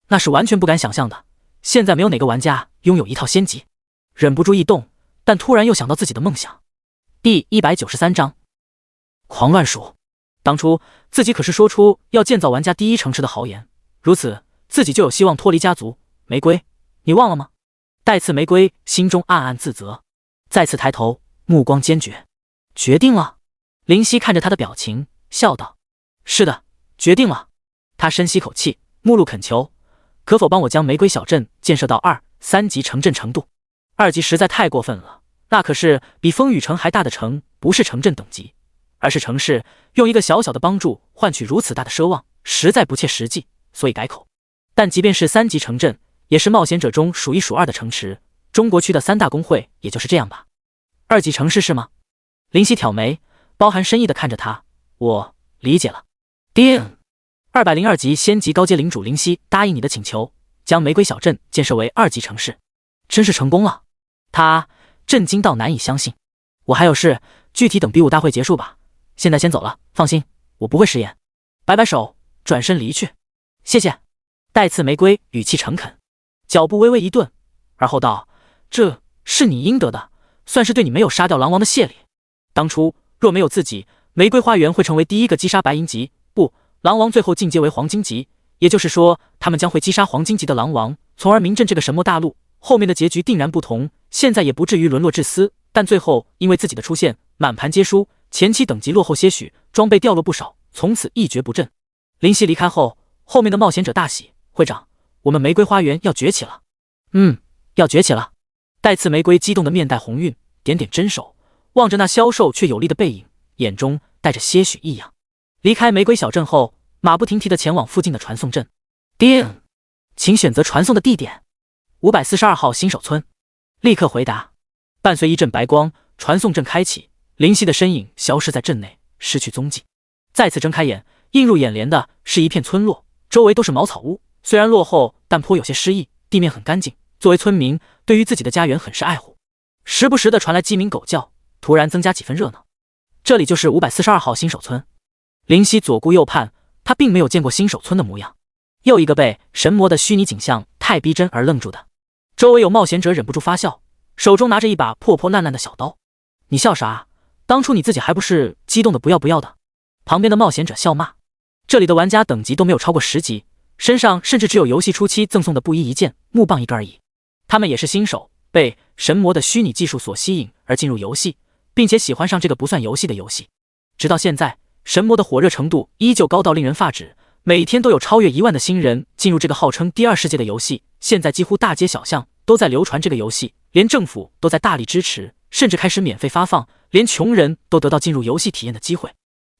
A: 那是完全不敢想象的。现在没有哪个玩家拥有一套仙级。忍不住异动，但突然又想到自己的梦想。第193章狂乱鼠。当初自己可是说出要建造玩家第一城池的豪言，如此自己就有希望脱离家族。玫瑰，你忘了吗？带刺玫瑰心中暗暗自责，再次抬头，目光坚决。决定了？林夕看着他的表情，笑道：是的，决定了。他深吸口气，目露恳求：可否帮我将玫瑰小镇建设到2、3级城镇程度？2级实在太过分了，那可是比风雨城还大的城，不是城镇等级，而是城市，用一个小小的帮助换取如此大的奢望，实在不切实际，所以改口。但即便是3级城镇，也是冒险者中数一数二的城池，中国区的3大公会也就是这样吧。2级城市是吗？林夕挑眉，包含深意地看着他。我理解了，爹。202级仙级高阶领主林夕答应你的请求，将玫瑰小镇建设为2级城市，真是成功了。他震惊到难以相信。我还有事，具体等比武大会结束吧。现在先走了，放心，我不会食言。摆摆手，转身离去。谢谢。带刺玫瑰语气诚恳，脚步微微一顿，而后道：这是你应得的，算是对你没有杀掉狼王的谢礼。当初若没有自己，玫瑰花园会成为第一个击杀白银级，不，狼王最后进阶为黄金级，也就是说他们将会击杀黄金级的狼王，从而名震这个神魔大陆。后面的结局定然不同，现在也不至于沦落至斯，但最后因为自己的出现，满盘皆输，前期等级落后些许，装备掉落不少，从此一蹶不振。林夕离开后，后面的冒险者大喜：会长，我们玫瑰花园要崛起了。要崛起了。带刺玫瑰激动的面带红晕，点点真手，望着那消瘦却有力的背影，眼中带着些许异样。离开玫瑰小镇后，马不停蹄地前往附近的传送阵。爹，请选择传送的地点。542号新手村。立刻回答。伴随一阵白光，传送阵开启，林夕的身影消失在阵内，失去踪迹。再次睁开眼，映入眼帘的是一片村落，周围都是茅草屋，虽然落后，但颇有些诗意，地面很干净。作为村民，对于自己的家园很是爱护。时不时的传来鸡鸣狗叫，突然增加几分热闹。这里就是542号新手村。林夕左顾右盼，他并没有见过新手村的模样。又一个被神魔的虚拟景象太逼真而愣住的。周围有冒险者忍不住发笑，手中拿着一把破破烂烂的小刀。你笑啥？当初你自己还不是激动的不要不要的？旁边的冒险者笑骂。这里的玩家等级都没有超过10级，身上甚至只有游戏初期赠送的布衣一件，木棒一个而已。他们也是新手，被神魔的虚拟技术所吸引而进入游戏，并且喜欢上这个不算游戏的游戏。直到现在，神魔的火热程度依旧高到令人发指，每天都有超越1万的新人进入这个号称第2世界的游戏。现在几乎大街小巷都在流传这个游戏，连政府都在大力支持，甚至开始免费发放，连穷人都得到进入游戏体验的机会。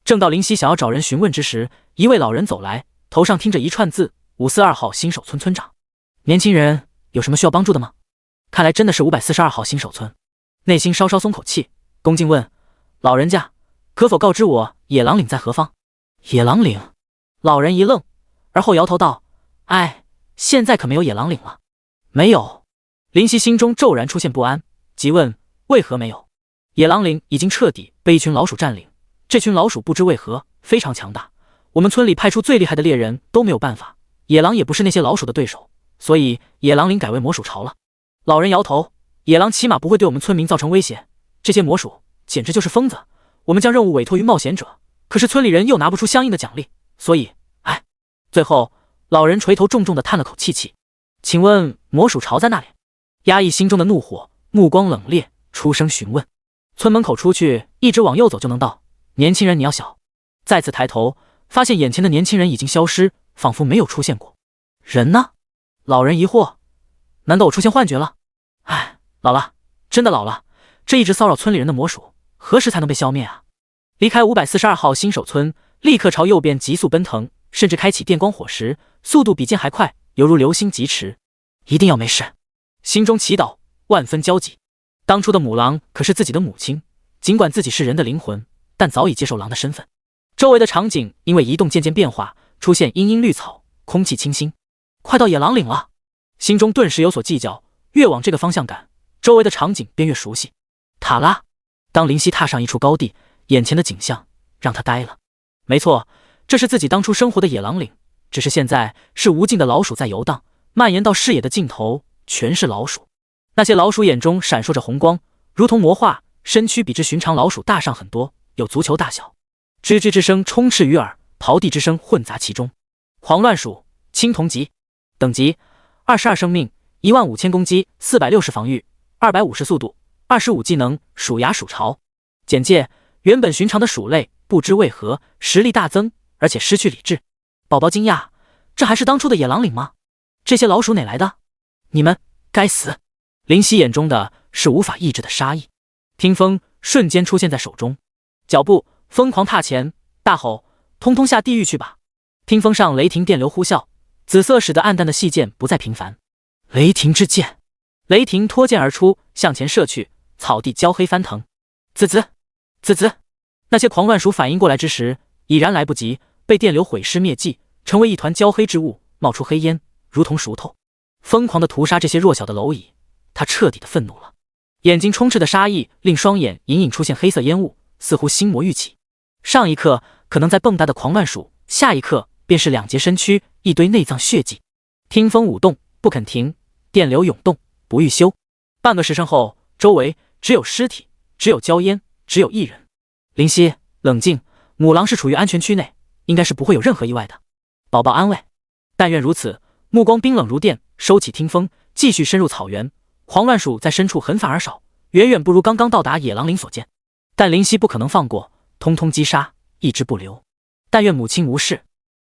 A: 正当林夕想要找人询问之时，一位老人走来，头上听着一串字：542号新手村村长。年轻人，有什么需要帮助的吗？看来真的是542号新手村。内心稍稍松口气，恭敬问：老人家，可否告知我野狼岭在何方？野狼岭？老人一愣，而后摇头道：哎，现在可没有野狼岭了。没有。林夕心中骤然出现不安，急问：为何没有？野狼岭已经彻底被一群老鼠占领，这群老鼠不知为何非常强大，我们村里派出最厉害的猎人都没有办法，野狼也不是那些老鼠的对手，所以野狼岭改为魔鼠巢了。老人摇头：野狼起码不会对我们村民造成威胁，这些魔鼠简直就是疯子。我们将任务委托于冒险者，可是村里人又拿不出相应的奖励，所以最后老人垂头重重地叹了口气。请问魔鼠巢在哪里？压抑心中的怒火，目光冷冽，出声询问。村门口出去，一直往右走就能到。年轻人，你要小。再次抬头，发现眼前的年轻人已经消失，仿佛没有出现过。人呢？老人疑惑，难道我出现幻觉了？哎，老了，真的老了。这一直骚扰村里人的魔鼠，何时才能被消灭啊？离开542号新手村，立刻朝右边急速奔腾，甚至开启电光火石，速度比剑还快，犹如流星疾驰。一定要没事，心中祈祷，万分焦急。当初的母狼可是自己的母亲，尽管自己是人的灵魂，但早已接受狼的身份。周围的场景因为移动渐渐变化，出现茵茵绿草，空气清新。快到野狼岭了，心中顿时有所计较，越往这个方向赶，周围的场景便越熟悉。塔拉，当林夕踏上一处高地，眼前的景象让他呆了。没错，这是自己当初生活的野狼岭，只是现在是无尽的老鼠在游荡，蔓延到视野的尽头全是老鼠。那些老鼠眼中闪烁着红光，如同魔化，身躯比之寻常老鼠大上很多，有足球大小。吱吱之声充斥于耳，刨地之声混杂其中。狂乱鼠，青铜级，等级22生命，15000攻击，460防御，250速度，25技能，鼠牙鼠巢。简介：原本寻常的鼠类，不知为何实力大增，而且失去理智。宝宝惊讶，这还是当初的野狼岭吗？这些老鼠哪来的？你们该死！林夕眼中的是无法抑制的杀意。听风瞬间出现在手中，脚步疯狂踏前，大吼：通通下地狱去吧！听风上雷霆电流呼啸，紫色使得暗淡的细剑不再频繁。雷霆之剑，雷霆脱剑而出，向前射去，草地焦黑翻腾。滋滋滋滋，那些狂乱鼠反应过来之时，已然来不及，被电流毁尸灭迹，成为一团焦黑之物，冒出黑烟，如同熟透。疯狂地屠杀这些弱小的蝼蚁，他彻底的愤怒了，眼睛充斥的杀意令双眼隐隐出现黑色烟雾，似乎心魔欲起。上一刻可能在蹦跶的狂乱鼠，下一刻便是两截身躯，一堆内脏血迹。听风舞动，不肯停，电流涌动，不欲休。半个时辰后，周围只有尸体，只有焦烟，只有一人。林夕，冷静，母狼是处于安全区内，应该是不会有任何意外的。宝宝安慰，但愿如此。目光冰冷如电，收起听风，继续深入草原。狂乱鼠在深处很反而少，远远不如刚刚到达野狼岭所见。但林夕不可能放过，通通击杀，一只不留。但愿母亲无事。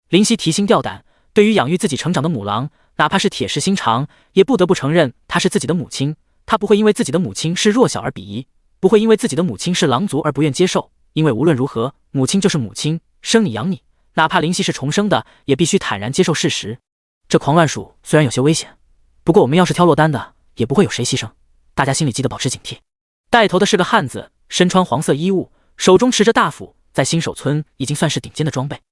A: 林夕提心吊胆，对于养育自己成长的母狼，哪怕是铁石心肠，也不得不承认她是自己的母亲。他不会因为自己的母亲是弱小而鄙夷，不会因为自己的母亲是狼族而不愿接受，因为无论如何，母亲就是母亲，生你养你，哪怕灵犀是重生的，也必须坦然接受事实。这狂乱鼠虽然有些危险，不过我们要是挑落单的，也不会有谁牺牲，大家心里记得保持警惕。带头的是个汉子，身穿黄色衣物，手中持着大斧，在新手村已经算是顶尖的装备。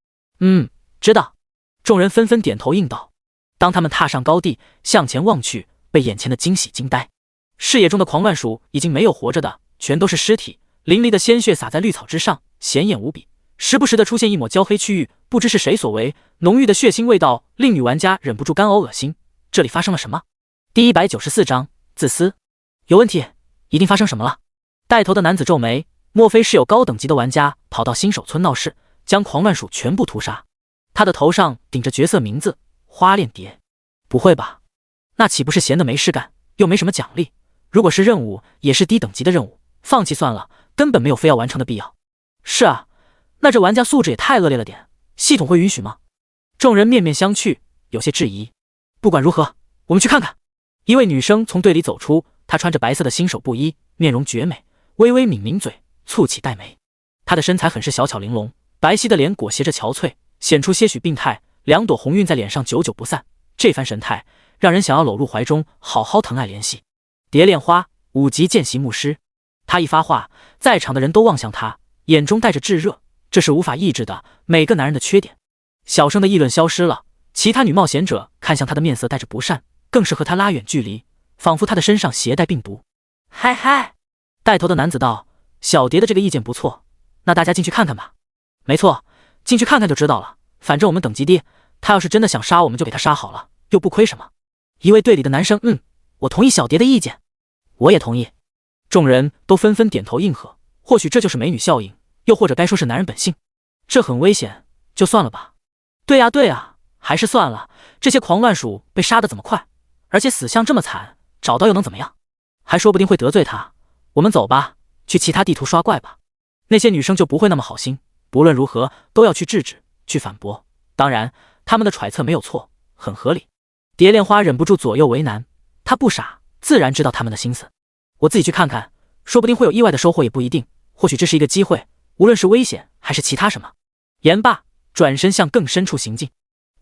A: 知道。众人纷纷点头应道。当他们踏上高地，向前望去，被眼前的惊喜惊呆。视野中的狂乱鼠已经没有活着的，全都是尸体，淋漓的鲜血洒在绿草之上，显眼无比。时不时的出现一抹焦黑区域，不知是谁所为，浓郁的血腥味道令女玩家忍不住干呕恶心。这里发生了什么？第194章自私。有问题，一定发生什么了？带头的男子皱眉，莫非是有高等级的玩家跑到新手村闹事，将狂乱鼠全部屠杀？他的头上顶着角色名字花链蝶。不会吧，那岂不是闲得没事干，又没什么奖励？如果是任务，也是低等级的任务，放弃算了，根本没有非要完成的必要。是啊，那这玩家素质也太恶劣了点，系统会允许吗？众人面面相觑，有些质疑。不管如何，我们去看看。一位女生从队里走出，她穿着白色的新手布衣，面容绝美，微微抿抿嘴，蹙起黛眉。她的身材很是小巧玲珑，白皙的脸裹挟着憔悴，显出些许病态，两朵红晕在脸上久久不散。这番神态，让人想要搂入怀中，好好疼爱怜惜。蝶恋花5级见习牧师，他一发话，在场的人都望向他，眼中带着炙热，这是无法抑制的，每个男人的缺点。小声的议论消失了，其他女冒险者看向他的面色带着不善，更是和他拉远距离，仿佛他的身上携带病毒。嗨嗨，带头的男子道：小蝶的这个意见不错，那大家进去看看吧。没错，进去看看就知道了，反正我们等级低，他要是真的想杀我们就给他杀好了，又不亏什么。一位队里的男生我同意小蝶的意见。我也同意。众人都纷纷点头应和，或许这就是美女效应，又或者该说是男人本性。这很危险，就算了吧。对啊，还是算了，这些狂乱鼠被杀得怎么快，而且死相这么惨，找到又能怎么样？还说不定会得罪他。我们走吧，去其他地图刷怪吧。那些女生就不会那么好心，不论如何都要去制止，去反驳。当然，他们的揣测没有错，很合理。蝶恋花忍不住左右为难，她不傻，自然知道他们的心思。我自己去看看，说不定会有意外的收获，也不一定。或许这是一个机会，无论是危险还是其他什么。言罢，转身向更深处行进。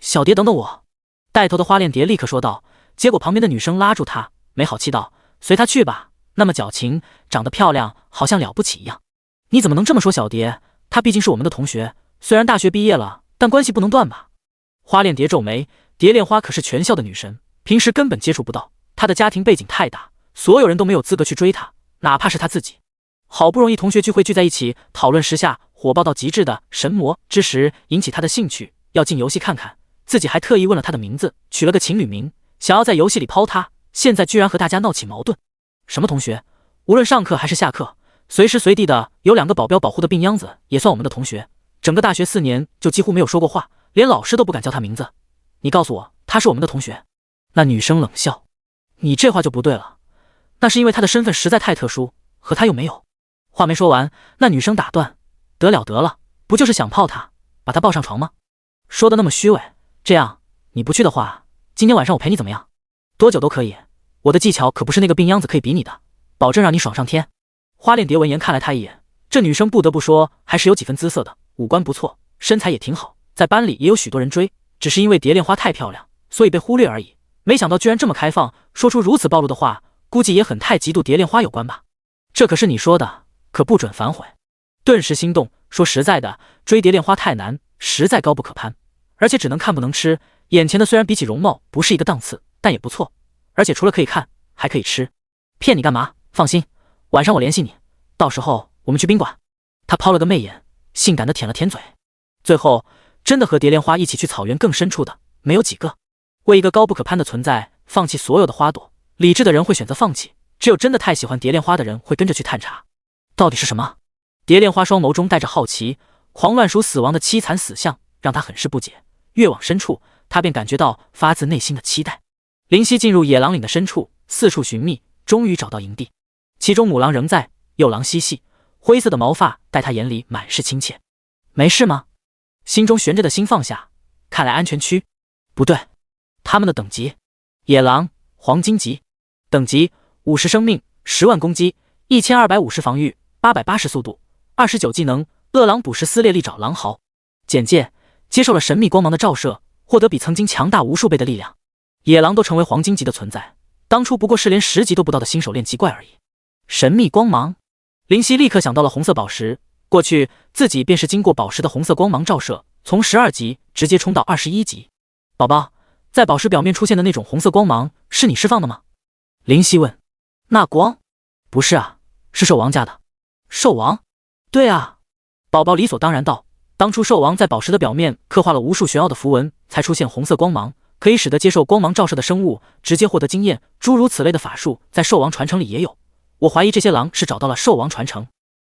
A: 小蝶，等等我！带头的花恋蝶立刻说道。结果旁边的女生拉住她，没好气道：“随她去吧，那么矫情，长得漂亮，好像了不起一样。你怎么能这么说小蝶？她毕竟是我们的同学，虽然大学毕业了，但关系不能断吧？”花恋蝶皱眉，蝶恋花可是全校的女神，平时根本接触不到，她的家庭背景太大，所有人都没有资格去追她，哪怕是她自己。好不容易同学聚会聚在一起，讨论时下火爆到极致的神魔之时，引起她的兴趣，要进游戏看看，自己还特意问了她的名字，取了个情侣名，想要在游戏里抛她，现在居然和大家闹起矛盾。什么同学？无论上课还是下课，随时随地的有2个保镖保护的病秧子也算我们的同学，整个大学4年就几乎没有说过话，连老师都不敢叫他名字。你告诉我他是我们的同学？那女生冷笑：“你这话就不对了，那是因为他的身份实在太特殊，和他又没有。”话没说完，那女生打断：“得了，不就是想泡他，把他抱上床吗？说的那么虚伪。这样，你不去的话，今天晚上我陪你怎么样？多久都可以，我的技巧可不是那个病秧子可以比拟的，保证让你爽上天。”花恋蝶闻言看了他一眼，这女生不得不说还是有几分姿色的，五官不错，身材也挺好，在班里也有许多人追，只是因为蝶恋花太漂亮，所以被忽略而已。没想到居然这么开放，说出如此暴露的话，估计也很太嫉妒蝶恋花有关吧？这可是你说的，可不准反悔。顿时心动，说实在的，追蝶恋花太难，实在高不可攀，而且只能看不能吃。眼前的虽然比起容貌不是一个档次，但也不错，而且除了可以看，还可以吃。骗你干嘛？放心，晚上我联系你，到时候我们去宾馆。他抛了个媚眼，性感的舔了舔嘴。最后真的和蝶恋花一起去草原更深处的没有几个。为一个高不可攀的存在放弃所有的花朵，理智的人会选择放弃，只有真的太喜欢蝶恋花的人会跟着去探查到底是什么。蝶恋花双眸中带着好奇，狂乱鼠死亡的凄惨死相让他很是不解，越往深处他便感觉到发自内心的期待。灵犀进入野狼岭的深处，四处寻觅，终于找到营地。其中母狼仍在，幼狼嬉戏，灰色的毛发在他眼里满是亲切。没事吗？心中悬着的心放下，看来安全区。不对，他们的等级：野狼黄金级，等级50生命，10万攻击，1250防御，880速度，29技能，饿狼捕食撕裂利爪狼嚎。简介：接受了神秘光芒的照射，获得比曾经强大无数倍的力量。野狼都成为黄金级的存在，当初不过是连10级都不到的新手链级怪而已。神秘光芒，灵犀立刻想到了红色宝石，过去自己便是经过宝石的红色光芒照射，从12级直接冲到21级。宝宝，在宝石表面出现的那种红色光芒是你释放的吗？灵犀问。那光？不是啊，是兽王家的。兽王？对啊。宝宝理所当然道，当初兽王在宝石的表面刻画了无数玄奥的符文，才出现红色光芒，可以使得接受光芒照射的生物直接获得经验，诸如此类的法术在兽王传承里也有。我怀疑这些狼是找到了兽王传承。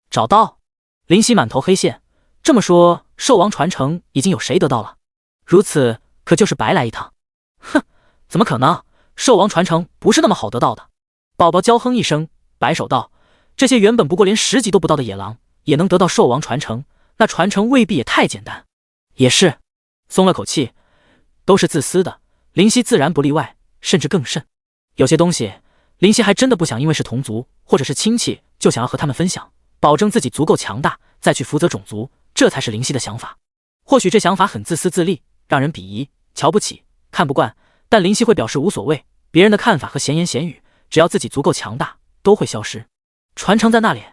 A: 找到？灵犀满头黑线。这么说，兽王传承已经有谁得到了？如此可就是白来一趟。哼，怎么可能？兽王传承不是那么好得到的。宝宝娇哼一声，摆手道：这些原本不过连10级都不到的野狼也能得到兽王传承，那传承未必也太简单。也是，松了口气。都是自私的，灵犀自然不例外，甚至更甚。有些东西灵犀还真的不想因为是同族或者是亲戚就想要和他们分享，保证自己足够强大再去负责种族，这才是灵犀的想法。或许这想法很自私自利，让人鄙夷、瞧不起、看不惯，但灵犀会表示无所谓，别人的看法和闲言闲语，只要自己足够强大，都会消失。传承在那里，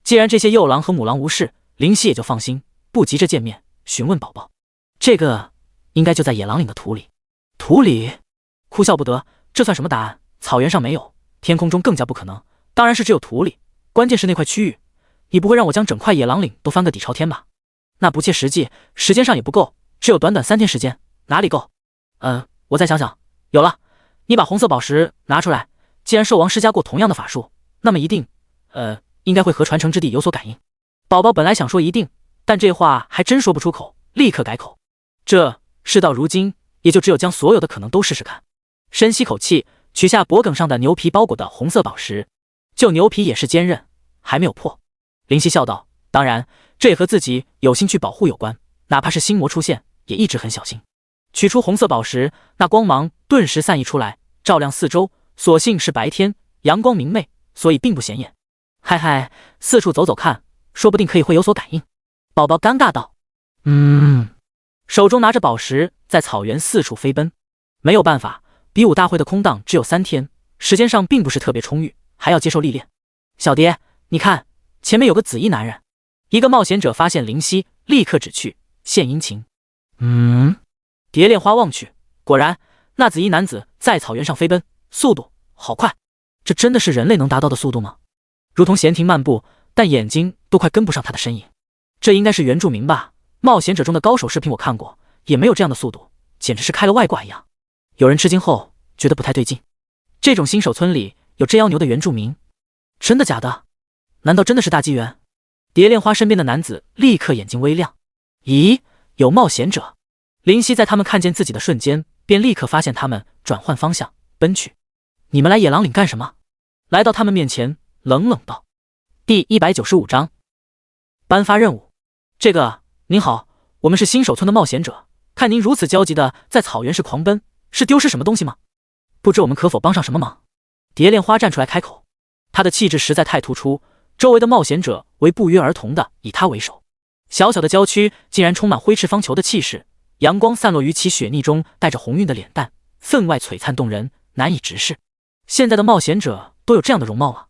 A: 既然这些幼狼和母狼无事，灵犀也就放心，不急着见面，询问宝宝。这个应该就在野狼岭的土里。土里？哭笑不得，这算什么答案？草原上没有，天空中更加不可能，当然是只有土里。关键是那块区域，你不会让我将整块野狼岭都翻个底朝天吧？那不切实际，时间上也不够，只有短短3天时间，哪里够？我再想想，有了，你把红色宝石拿出来。既然兽王施加过同样的法术，那么一定，应该会和传承之地有所感应。宝宝本来想说一定，但这话还真说不出口，立刻改口。这事到如今，也就只有将所有的可能都试试看。深吸口气，取下脖颈上的牛皮包裹的红色宝石，就牛皮也是坚韧，还没有破。林夕笑道：“当然，这也和自己有心去保护有关，哪怕是心魔出现，也一直很小心。”取出红色宝石，那光芒顿时散溢出来，照亮四周。所幸是白天，阳光明媚，所以并不显眼。嗨嗨，四处走走看，说不定可以会有所感应。宝宝尴尬道：“手中拿着宝石，在草原四处飞奔。没有办法，比武大会的空档只有3天，时间上并不是特别充裕，还要接受历练。小蝶，你看，前面有个紫衣男人。”一个冒险者发现林夕，立刻指去，献殷勤。蝶恋花望去，果然，那紫衣男子在草原上飞奔，速度好快。这真的是人类能达到的速度吗？如同闲庭漫步，但眼睛都快跟不上他的身影。这应该是原住民吧？冒险者中的高手视频我看过，也没有这样的速度，简直是开了外挂一样。有人吃惊后觉得不太对劲，这种新手村里有这妖牛的原住民？真的假的？难道真的是大机缘？蝶恋花身边的男子立刻眼睛微亮。咦，有冒险者！林夕在他们看见自己的瞬间，便立刻发现他们转换方向奔去。你们来野狼岭干什么？来到他们面前，冷冷道。第195章，颁发任务。这个，您好，我们是新手村的冒险者，看您如此焦急的在草原市狂奔，是丢失什么东西吗？不知我们可否帮上什么忙？蝶恋花站出来开口，她的气质实在太突出，周围的冒险者为不约而同的以她为首。小小的郊区竟然充满挥斥方遒的气势，阳光散落于其雪腻中带着红晕的脸蛋，分外璀璨动人，难以直视。现在的冒险者都有这样的容貌啊！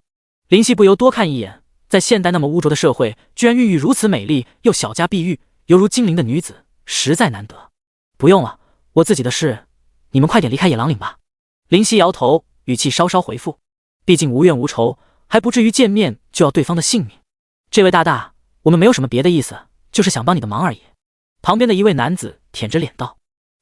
A: 林夕不由多看一眼，在现代那么污浊的社会，居然孕育如此美丽又小家碧玉，犹如精灵的女子，实在难得。不用了，我自己的事，你们快点离开野狼岭吧。林夕摇头，语气稍稍回复，毕竟无怨无仇，还不至于见面就要对方的性命。这位大大，我们没有什么别的意思，就是想帮你的忙而已。旁边的一位男子舔着脸道：“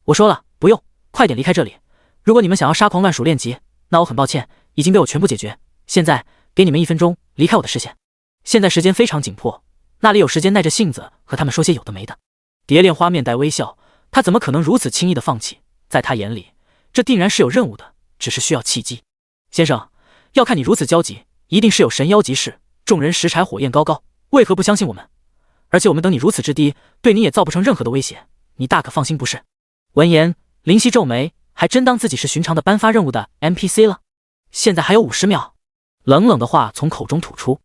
A: 我说了，不用，快点离开这里。如果你们想要杀狂乱鼠练级，那我很抱歉，已经被我全部解决。现在给你们1分钟离开我的视线。现在时间非常紧迫，那里有时间耐着性子和他们说些有的没的。”蝶恋花面带微笑，他怎么可能如此轻易的放弃？在他眼里，这定然是有任务的，只是需要契机。先生，要看你如此焦急，一定是有神妖集市，众人拾柴火焰高高，为何不相信我们？而且我们等你如此之低，对你也造不成任何的威胁，你大可放心不是？闻言，林夕皱眉，还真当自己是寻常的颁发任务的 NPC 了。现在还有50秒，冷冷的话从口中吐出。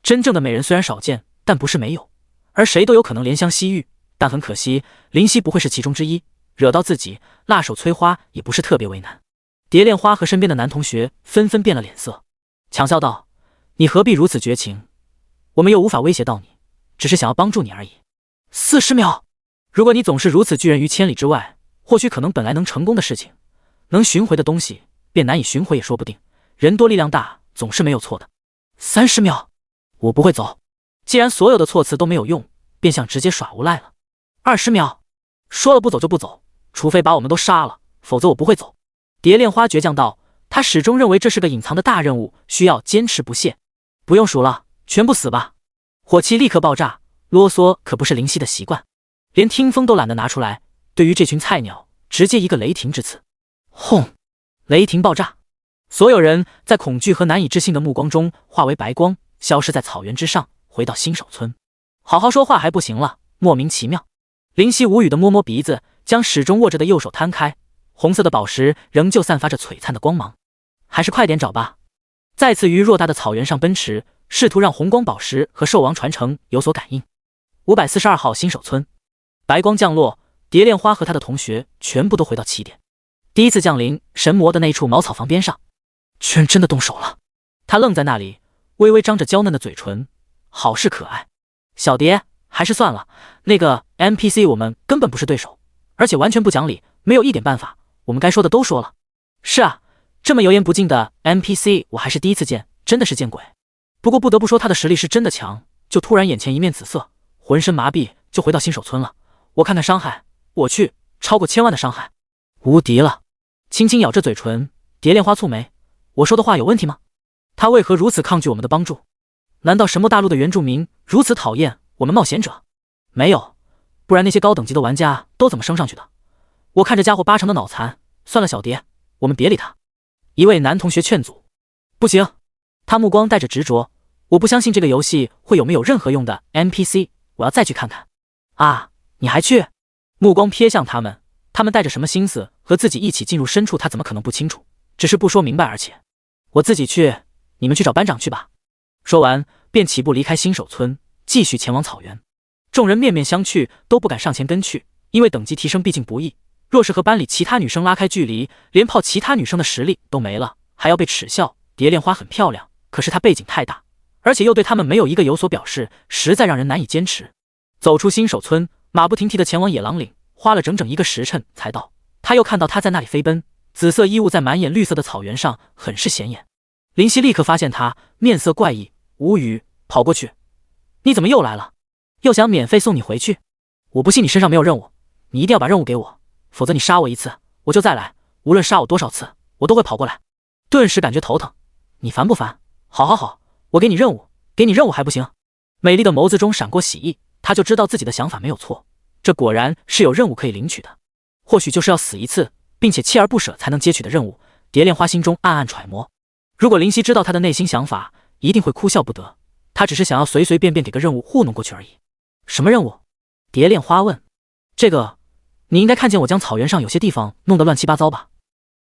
A: 真正的美人虽然少见，但不是没有，而谁都有可能怜香惜玉，但很可惜，林夕不会是其中之一，惹到自己，辣手摧花也不是特别为难。蝶恋花和身边的男同学纷纷变了脸色，强笑道：“你何必如此绝情？我们又无法威胁到你，只是想要帮助你而已。40秒，如果你总是如此拒人于千里之外，或许可能本来能成功的事情，能寻回的东西便难以寻回也说不定。人多力量大，总是没有错的。30秒，我不会走。”既然所有的措辞都没有用，便想直接耍无赖了。20秒，说了不走就不走，除非把我们都杀了，否则我不会走。蝶恋花倔强道，他始终认为这是个隐藏的大任务，需要坚持不懈。不用数了，全部死吧！火气立刻爆炸，啰嗦可不是林夕的习惯，连听风都懒得拿出来。对于这群菜鸟，直接一个雷霆之词。轰！雷霆爆炸，所有人在恐惧和难以置信的目光中化为白光，消失在草原之上，回到新手村。好好说话还不行了，莫名其妙。林夕无语的摸摸鼻子，将始终握着的右手摊开，红色的宝石仍旧散发着璀璨的光芒。还是快点找吧。再次于偌大的草原上奔驰，试图让红光宝石和兽王传承有所感应。542号新手村，白光降落，蝶恋花和他的同学全部都回到起点。第一次降临神魔的那处茅草房边上，居然真的动手了。他愣在那里，微微张着娇嫩的嘴唇，好是可爱。小蝶，还是算了，那个 NPC 我们根本不是对手，而且完全不讲理，没有一点办法，我们该说的都说了。是啊，这么油盐不进的 NPC 我还是第一次见，真的是见鬼。不过不得不说他的实力是真的强，就突然眼前一面紫色，浑身麻痹就回到新手村了。我看看伤害，我去，超过1000万的伤害，无敌了。轻轻咬着嘴唇，蝶恋花蹙眉，我说的话有问题吗？他为何如此抗拒我们的帮助？难道神魔大陆的原住民如此讨厌我们冒险者？没有，不然那些高等级的玩家都怎么升上去的？我看这家伙80%的脑残，算了，小蝶，我们别理他。一位男同学劝阻：“不行！”他目光带着执着：“我不相信这个游戏会有没有任何用的 NPC， 我要再去看看。”啊，你还去？目光瞥向他们，他们带着什么心思和自己一起进入深处，他怎么可能不清楚？只是不说明白，而且我自己去，你们去找班长去吧。说完，便起步离开新手村，继续前往草原。众人面面相觑，都不敢上前跟去，因为等级提升毕竟不易。若是和班里其他女生拉开距离，连泡其他女生的实力都没了，还要被耻笑。蝶恋花很漂亮，可是她背景太大，而且又对他们没有一个有所表示，实在让人难以坚持。走出新手村，马不停蹄地前往野狼岭，花了整整1个时辰才到。他又看到他在那里飞奔，紫色衣物在满眼绿色的草原上，很是显眼。林夕立刻发现他，面色怪异，无语，跑过去：“你怎么又来了？又想免费送你回去？我不信你身上没有任务，你一定要把任务给我，否则你杀我一次，我就再来，无论杀我多少次，我都会跑过来。”顿时感觉头疼。你烦不烦？好，我给你任务，给你任务还不行？美丽的眸子中闪过喜意，他就知道自己的想法没有错，这果然是有任务可以领取的，或许就是要死一次，并且锲而不舍才能接取的任务。蝶恋花心中暗暗揣摩，如果林夕知道他的内心想法，一定会哭笑不得。他只是想要随随便便给个任务糊弄过去而已。什么任务？蝶恋花问。这个，你应该看见我将草原上有些地方弄得乱七八糟吧？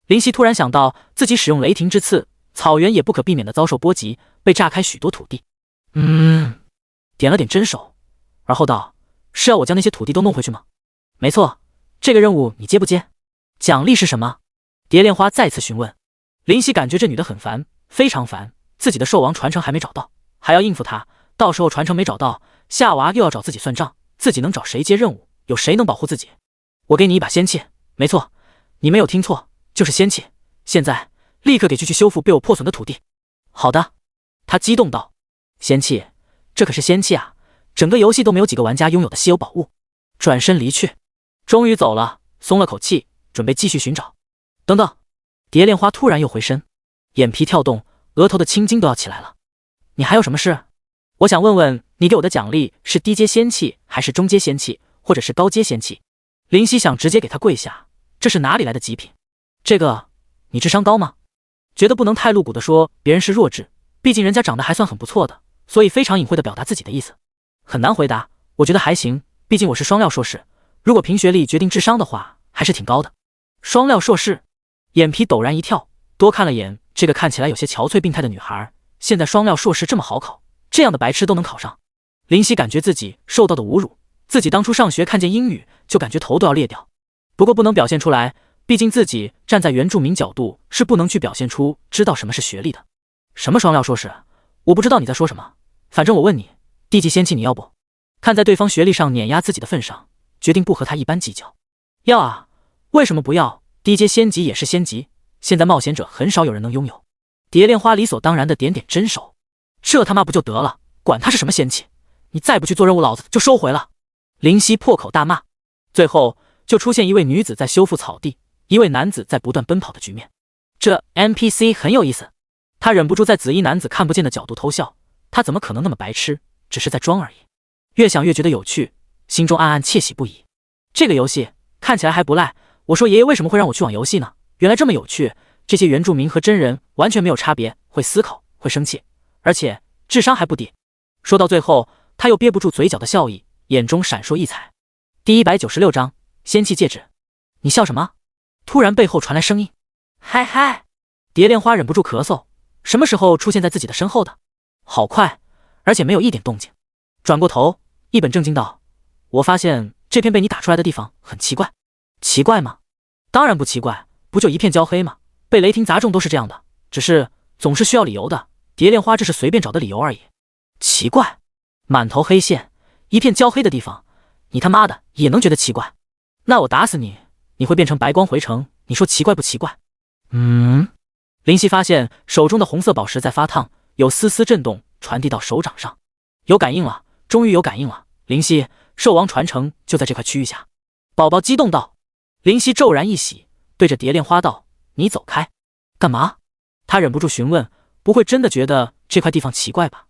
A: 林夕突然想到自己使用雷霆之刺，草原也不可避免地遭受波及，被炸开许多土地。点了点真手，而后道：“是要我将那些土地都弄回去吗？”没错，这个任务你接不接？奖励是什么？蝶恋花再次询问。林夕感觉这女的很烦，非常烦，自己的兽王传承还没找到，还要应付她，到时候传承没找到，夏娃又要找自己算账，自己能找谁接任务？有谁能保护自己？我给你一把仙器，没错，你没有听错，就是仙器。现在立刻给去修复被我破损的土地。好的，他激动道：“仙器，这可是仙器啊，整个游戏都没有几个玩家拥有的稀有宝物。”转身离去，终于走了，松了口气，准备继续寻找。等等，蝶恋花突然又回身，眼皮跳动，额头的青筋都要起来了。你还有什么事？我想问问你给我的奖励是低阶仙器，还是中阶仙器，或者是高阶仙器？林夕想直接给他跪下，这是哪里来的极品？这个，你智商高吗？觉得不能太露骨的说别人是弱智，毕竟人家长得还算很不错的，所以非常隐晦的表达自己的意思。很难回答，我觉得还行，毕竟我是双料硕士，如果凭学历决定智商的话，还是挺高的。双料硕士，眼皮陡然一跳，多看了眼这个看起来有些憔悴病态的女孩，现在双料硕士这么好考，这样的白痴都能考上。林夕感觉自己受到的侮辱，自己当初上学看见英语就感觉头都要裂掉，不过不能表现出来，毕竟自己站在原住民角度是不能去表现出知道什么是学历的。什么双料硕士？我不知道你在说什么，反正我问你，低级仙器你要不？看在对方学历上碾压自己的份上，决定不和他一般计较。要啊，为什么不要？低阶仙级也是仙级，现在冒险者很少有人能拥有。蝶恋花理所当然的点点真手，这他妈不就得了？管他是什么仙器，你再不去做任务，老子就收回了。林夕破口大骂，最后就出现一位女子在修复草地，一位男子在不断奔跑的局面。这 NPC 很有意思，他忍不住在紫衣男子看不见的角度偷笑，他怎么可能那么白痴，只是在装而已。越想越觉得有趣，心中暗暗窃喜不已。这个游戏看起来还不赖，我说爷爷为什么会让我去网游戏呢？原来这么有趣，这些原住民和真人完全没有差别，会思考，会生气，而且智商还不低。说到最后，他又憋不住嘴角的笑意，眼中闪烁异彩。第196章仙气戒指。你笑什么？突然背后传来声音。嗨嗨！蝶恋花忍不住咳嗽，什么时候出现在自己的身后的？好快，而且没有一点动静。转过头，一本正经道：“我发现这片被你打出来的地方很奇怪。”奇怪吗？当然不奇怪，不就一片焦黑吗？被雷霆砸中都是这样的，只是总是需要理由的。蝶恋花这是随便找的理由而已。奇怪，满头黑线，一片焦黑的地方，你他妈的也能觉得奇怪？那我打死你，你会变成白光回城，你说奇怪不奇怪？林夕发现手中的红色宝石在发烫，有丝丝震动传递到手掌上。有感应了，终于有感应了。林夕，兽王传承就在这块区域下。宝宝激动道。林夕骤然一喜，对着蝶恋花道：“你走开。”干嘛？他忍不住询问，不会真的觉得这块地方奇怪吧？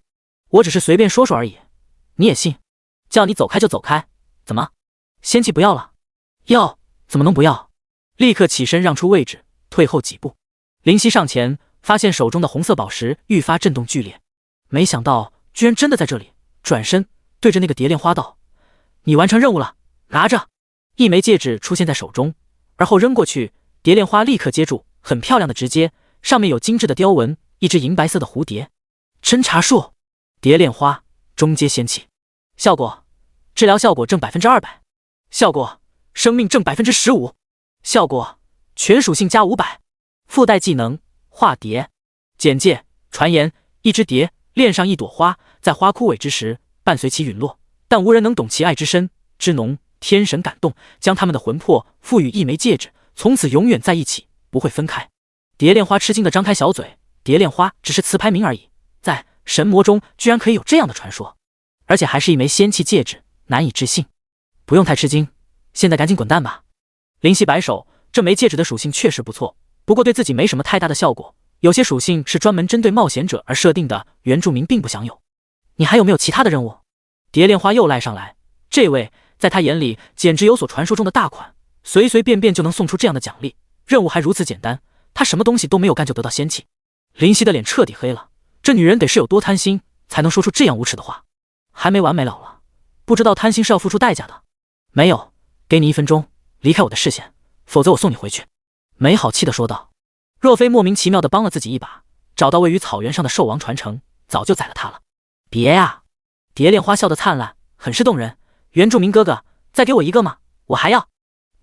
A: 我只是随便说说而已，你也信？叫你走开就走开，怎么？仙气不要了？要，怎么能不要？立刻起身让出位置，退后几步。灵犀上前，发现手中的红色宝石愈发震动剧烈，没想到居然真的在这里。转身对着那个蝶恋花道：“你完成任务了，拿着。”一枚戒指出现在手中，而后扔过去，蝶恋花立刻接住，很漂亮的直接，上面有精致的雕纹，一只银白色的蝴蝶。侦查术，蝶恋花中阶仙器，效果：治疗效果正200%，效果：生命正15%，效果：全属性加500，附带技能化蝶。简介：传言一只蝶恋上一朵花，在花枯萎之时伴随其陨落，但无人能懂其爱之深之浓。天神感动，将他们的魂魄赋予一枚戒指，从此永远在一起，不会分开。蝶恋花吃惊地张开小嘴，蝶恋花只是词牌名而已，在神魔中居然可以有这样的传说，而且还是一枚仙器戒指，难以置信。不用太吃惊，现在赶紧滚蛋吧。灵犀摆手，这枚戒指的属性确实不错，不过对自己没什么太大的效果，有些属性是专门针对冒险者而设定的，原住民并不享有。你还有没有其他的任务？蝶恋花又赖上来，这位在他眼里简直有所传说中的大款，随随便便就能送出这样的奖励，任务还如此简单，他什么东西都没有干就得到仙器。灵犀的脸彻底黑了，这女人得是有多贪心，才能说出这样无耻的话。还没完没了了，不知道贪心是要付出代价的。没有，给你1分钟，离开我的视线，否则我送你回去。没好气地说道。若非莫名其妙地帮了自己一把，找到位于草原上的兽王传承，早就宰了他了。别呀！蝶恋花笑得灿烂，很是动人。原住民哥哥，再给我一个吗？我还要。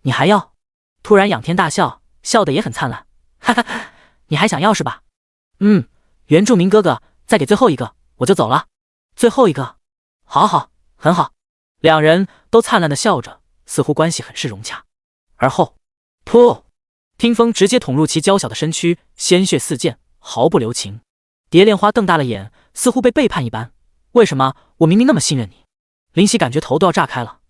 A: 你还要？突然仰天大笑，笑得也很灿烂。哈哈，你还想要是吧？原住民哥哥，再给最后一个，我就走了。最后一个？好好，很好。两人都灿烂地笑着，似乎关系很是融洽。而后，噗！听风直接捅入其娇小的身躯，鲜血四溅，毫不留情。蝶恋花瞪大了眼，似乎被背叛一般。为什么我明明那么信任你？灵犀感觉头都要炸开了。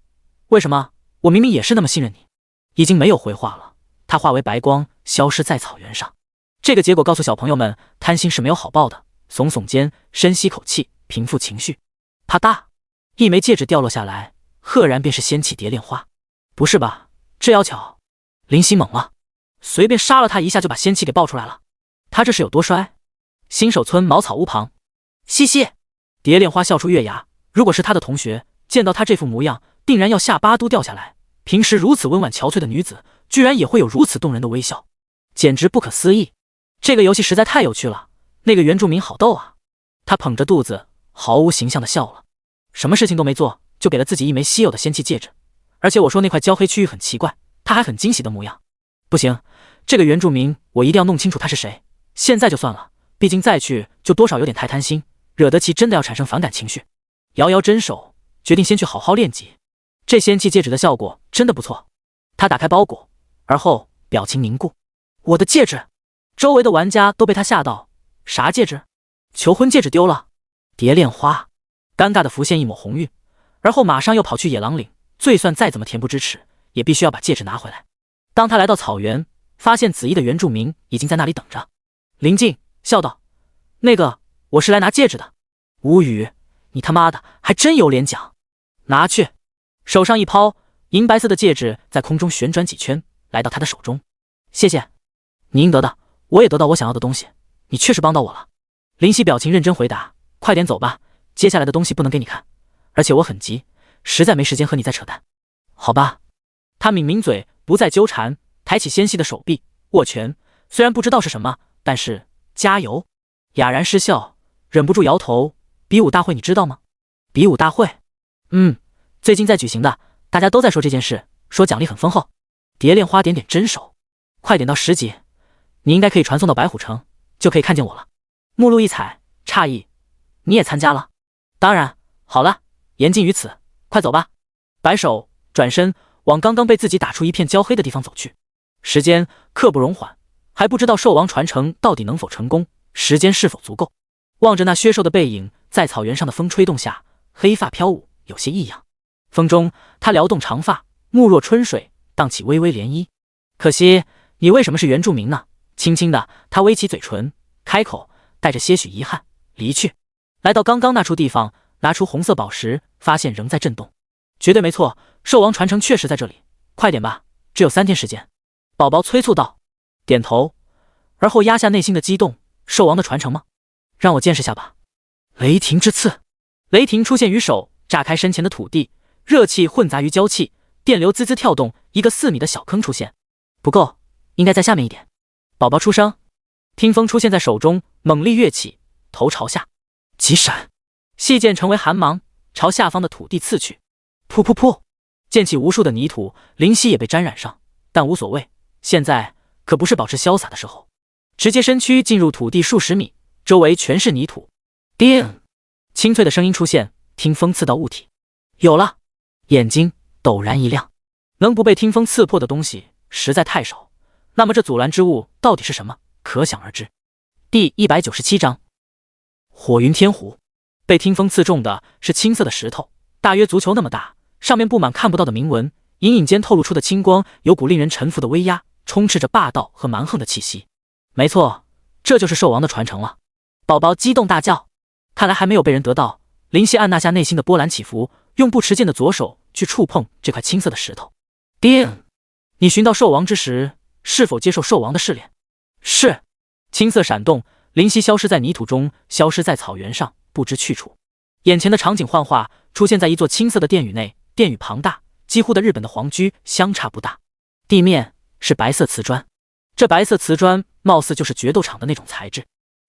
A: 为什么我明明也是那么信任你？已经没有回话了，他化为白光，消失在草原上。这个结果告诉小朋友们，贪心是没有好报的。耸耸肩，深吸口气，平复情绪。啪嗒，一枚戒指掉落下来，赫然便是仙器蝶恋花。不是吧，这要巧！灵犀懵了，随便杀了他一下就把仙器给爆出来了。他这是有多衰？新手村茅草屋旁，嘻嘻，蝶恋花笑出月牙。如果是他的同学，见到他这副模样，定然要下巴都掉下来。平时如此温婉憔悴的女子，居然也会有如此动人的微笑，简直不可思议。这个游戏实在太有趣了，那个原住民好逗啊！他捧着肚子，毫无形象地笑了。什么事情都没做，就给了自己一枚稀有的仙器戒指。而且我说那块焦黑区域很奇怪，他还很惊喜的模样。不行，这个原住民我一定要弄清楚他是谁。现在就算了，毕竟再去就多少有点太贪心，惹得其真的要产生反感情绪。摇摇真手，决定先去好好练级。这仙器戒指的效果真的不错。他打开包裹，而后表情凝固。我的戒指！周围的玩家都被他吓到。啥戒指？求婚戒指丢了。蝶恋花尴尬的浮现一抹红晕，而后马上又跑去野狼岭。就算再怎么恬不知耻，也必须要把戒指拿回来。当他来到草原，发现紫衣的原住民已经在那里等着。林静笑道：“那个，我是来拿戒指的。”无语，你他妈的还真有脸讲。拿去。手上一抛，银白色的戒指在空中旋转几圈，来到他的手中。谢谢，你应得的，我也得到我想要的东西。你确实帮到我了。林夕表情认真回答：“快点走吧，接下来的东西不能给你看，而且我很急，实在没时间和你再扯淡。”好吧。他抿抿嘴，不再纠缠，抬起纤细的手臂，握拳。虽然不知道是什么，但是加油。哑然失笑，忍不住摇头。比武大会你知道吗？比武大会？最近在举行的，大家都在说这件事，说奖励很丰厚。蝶恋花点点真手，快点到10级，你应该可以传送到白虎城，就可以看见我了。目露一彩，诧异，你也参加了？当然。好了，言尽于此，快走吧。摆手，转身往刚刚被自己打出一片焦黑的地方走去。时间刻不容缓，还不知道兽王传承到底能否成功，时间是否足够。望着那削瘦的背影，在草原上的风吹动下，黑发飘舞，有些异样。风中，他撩动长发，目若春水，荡起微微涟漪。可惜，你为什么是原住民呢？轻轻的，他微起嘴唇，开口，带着些许遗憾，离去。来到刚刚那处地方，拿出红色宝石，发现仍在震动。绝对没错，兽王传承确实在这里。快点吧，只有3天时间。宝宝催促道。点头。而后压下内心的激动，兽王的传承吗？让我见识下吧。雷霆之刺，雷霆出现于手，炸开身前的土地，热气混杂于娇气，电流滋滋跳动，一个4米的小坑出现。不够，应该在下面一点。宝宝出生，听风出现在手中，猛力跃起，头朝下，急闪，细剑成为寒芒，朝下方的土地刺去。噗噗噗，溅起无数的泥土，灵犀也被沾染上，但无所谓，现在可不是保持潇洒的时候。直接身躯进入土地数十米，周围全是泥土。叮，清脆的声音出现，听风刺到物体，有了。眼睛陡然一亮，能不被听风刺破的东西实在太少，那么这阻拦之物到底是什么？可想而知。第197章，火云天虎。被听风刺中的是青色的石头，大约足球那么大，上面布满看不到的铭文，隐隐间透露出的青光有股令人臣服的威压，充斥着霸道和蛮横的气息。没错，这就是兽王的传承了。宝宝激动大叫，看来还没有被人得到。林夕按捺下内心的波澜起伏，用不持剑的左手去触碰这块青色的石头。叮，你寻到兽王之时，是否接受兽王的试炼？是。青色闪动，林夕消失在泥土中，消失在草原上，不知去处。眼前的场景幻化，出现在一座青色的殿宇内，殿宇庞大，几乎的日本的皇居相差不大。地面是白色瓷砖，这白色瓷砖貌似就是决斗场的那种材质。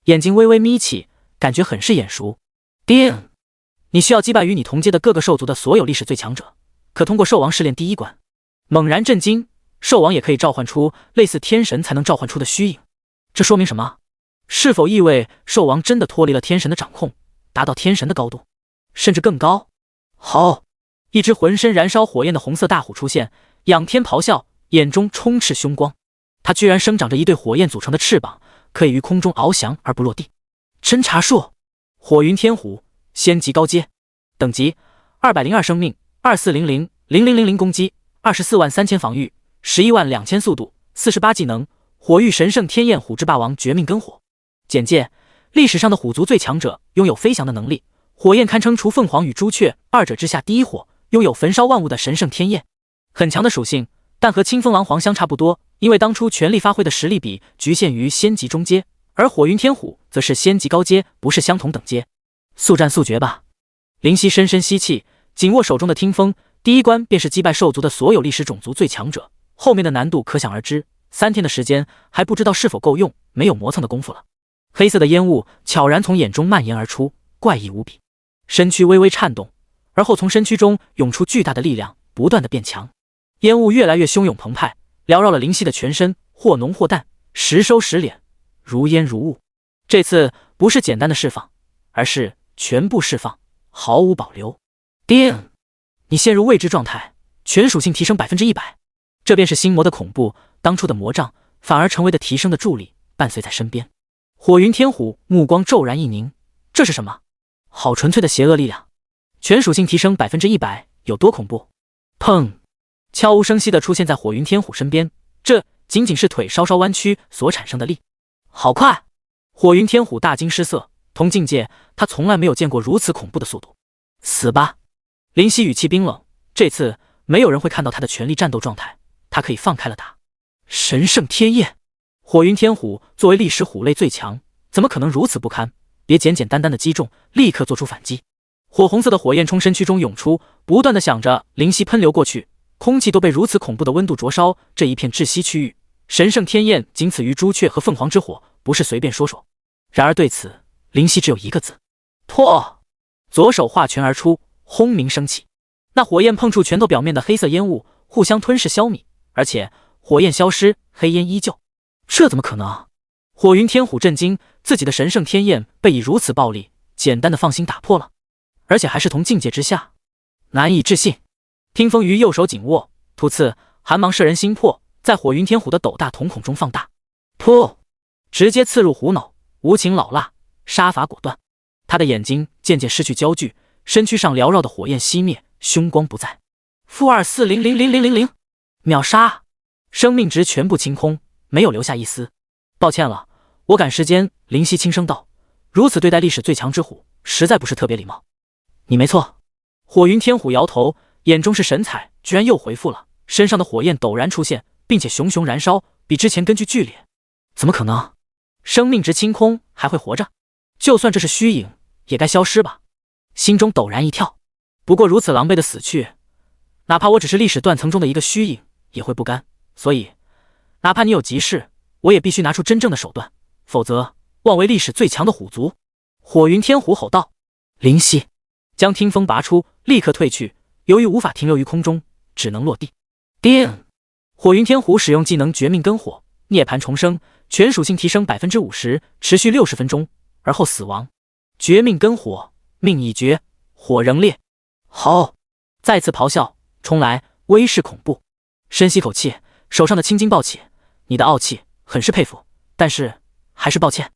A: 眼睛微微眯起，感觉很是眼熟。叮，你需要击败与你同阶的各个兽族的所有历史最强者，可通过兽王试炼第1关。猛然震惊，兽王也可以召唤出类似天神才能召唤出的虚影，这说明什么？是否意味兽王真的脱离了天神的掌控，达到天神的高度，甚至更高？好，一只浑身燃烧火焰的红色大虎出现，仰天咆哮，眼中充斥凶光。它居然生长着一对火焰组成的翅膀，可以于空中翱翔而不落地。侦察术，火云天虎，仙级高阶，等级202生命，24000000攻击，243000防御，112000速度，48技能，火域神圣天焰虎之霸王绝命根火。简介：历史上的虎族最强者，拥有飞翔的能力，火焰堪称除凤凰与朱雀二者之下第一火，拥有焚烧万物的神圣天焰，很强的属性，但和清风狼皇相差不多，因为当初全力发挥的实力比局限于仙级中阶，而火云天虎则是仙级高阶，不是相同等阶。速战速决吧。林夕深深吸气，紧握手中的听风，第1关便是击败兽族的所有历史种族最强者，后面的难度可想而知。3天的时间还不知道是否够用，没有磨蹭的功夫了。黑色的烟雾悄然从眼中蔓延而出，怪异无比。身躯微微颤动，而后从身躯中涌出巨大的力量，不断的变强。烟雾越来越汹涌澎湃，缭绕了林夕的全身，或浓或淡，时收时敛，如烟如雾。这次不是简单的释放，而是全部释放，毫无保留。叮，你陷入未知状态，全属性提升100%。这便是心魔的恐怖，当初的魔障反而成为的提升的助力，伴随在身边。火云天虎目光骤然一凝，这是什么？好纯粹的邪恶力量！全属性提升100%，有多恐怖？砰！悄无声息地出现在火云天虎身边，这仅仅是腿稍稍弯曲所产生的力。好快！火云天虎大惊失色，同境界他从来没有见过如此恐怖的速度。死吧！林夕语气冰冷，这次没有人会看到他的全力战斗状态，他可以放开了打。神圣天焰！火云天虎作为历史虎类最强，怎么可能如此不堪？别简简单单的击中，立刻做出反击。火红色的火焰从身躯中涌出，不断的响着，灵犀喷流过去，空气都被如此恐怖的温度灼烧。这一片窒息区域，神圣天焰仅此于朱雀和凤凰之火，不是随便说说。然而对此，灵犀只有一个字：破。左手化拳而出，轰鸣升起，那火焰碰触拳头表面的黑色烟雾，互相吞噬消弭，而且火焰消失，黑烟依旧。这怎么可能？火云天虎震惊，自己的神圣天焰被以如此暴力简单的放心打破了，而且还是同境界之下，难以置信。听风于右手紧握，突刺，寒芒摄人心魄，在火云天虎的斗大瞳孔中放大，噗，直接刺入虎脑，无情老辣，杀伐果断。他的眼睛渐渐失去焦距，身躯上缭绕的火焰熄灭，凶光不再。-24000000，秒杀！生命值全部清空，没有留下一丝。抱歉了，我赶时间。灵犀轻声道，如此对待历史最强之虎，实在不是特别礼貌。你没错。火云天虎摇头，眼中是神采，居然又回复了，身上的火焰陡然出现，并且熊熊燃烧，比之前根据剧烈。怎么可能？生命值清空还会活着？就算这是虚影，也该消失吧。心中陡然一跳，不过如此狼狈的死去，哪怕我只是历史断层中的一个虚影，也会不甘。所以，哪怕你有急事，我也必须拿出真正的手段，否则妄为历史最强的虎族。火云天虎吼道：“灵犀！”将听风拔出，立刻退去。由于无法停留于空中，只能落地。叮！火云天虎使用技能绝命根火，涅槃重生，全属性提升 50%， 持续60分钟，而后死亡。绝命根火，命已绝，火仍烈。吼！再次咆哮，冲来，威势恐怖。深吸口气，手上的青筋暴起。你的傲气很是佩服，但是还是抱歉。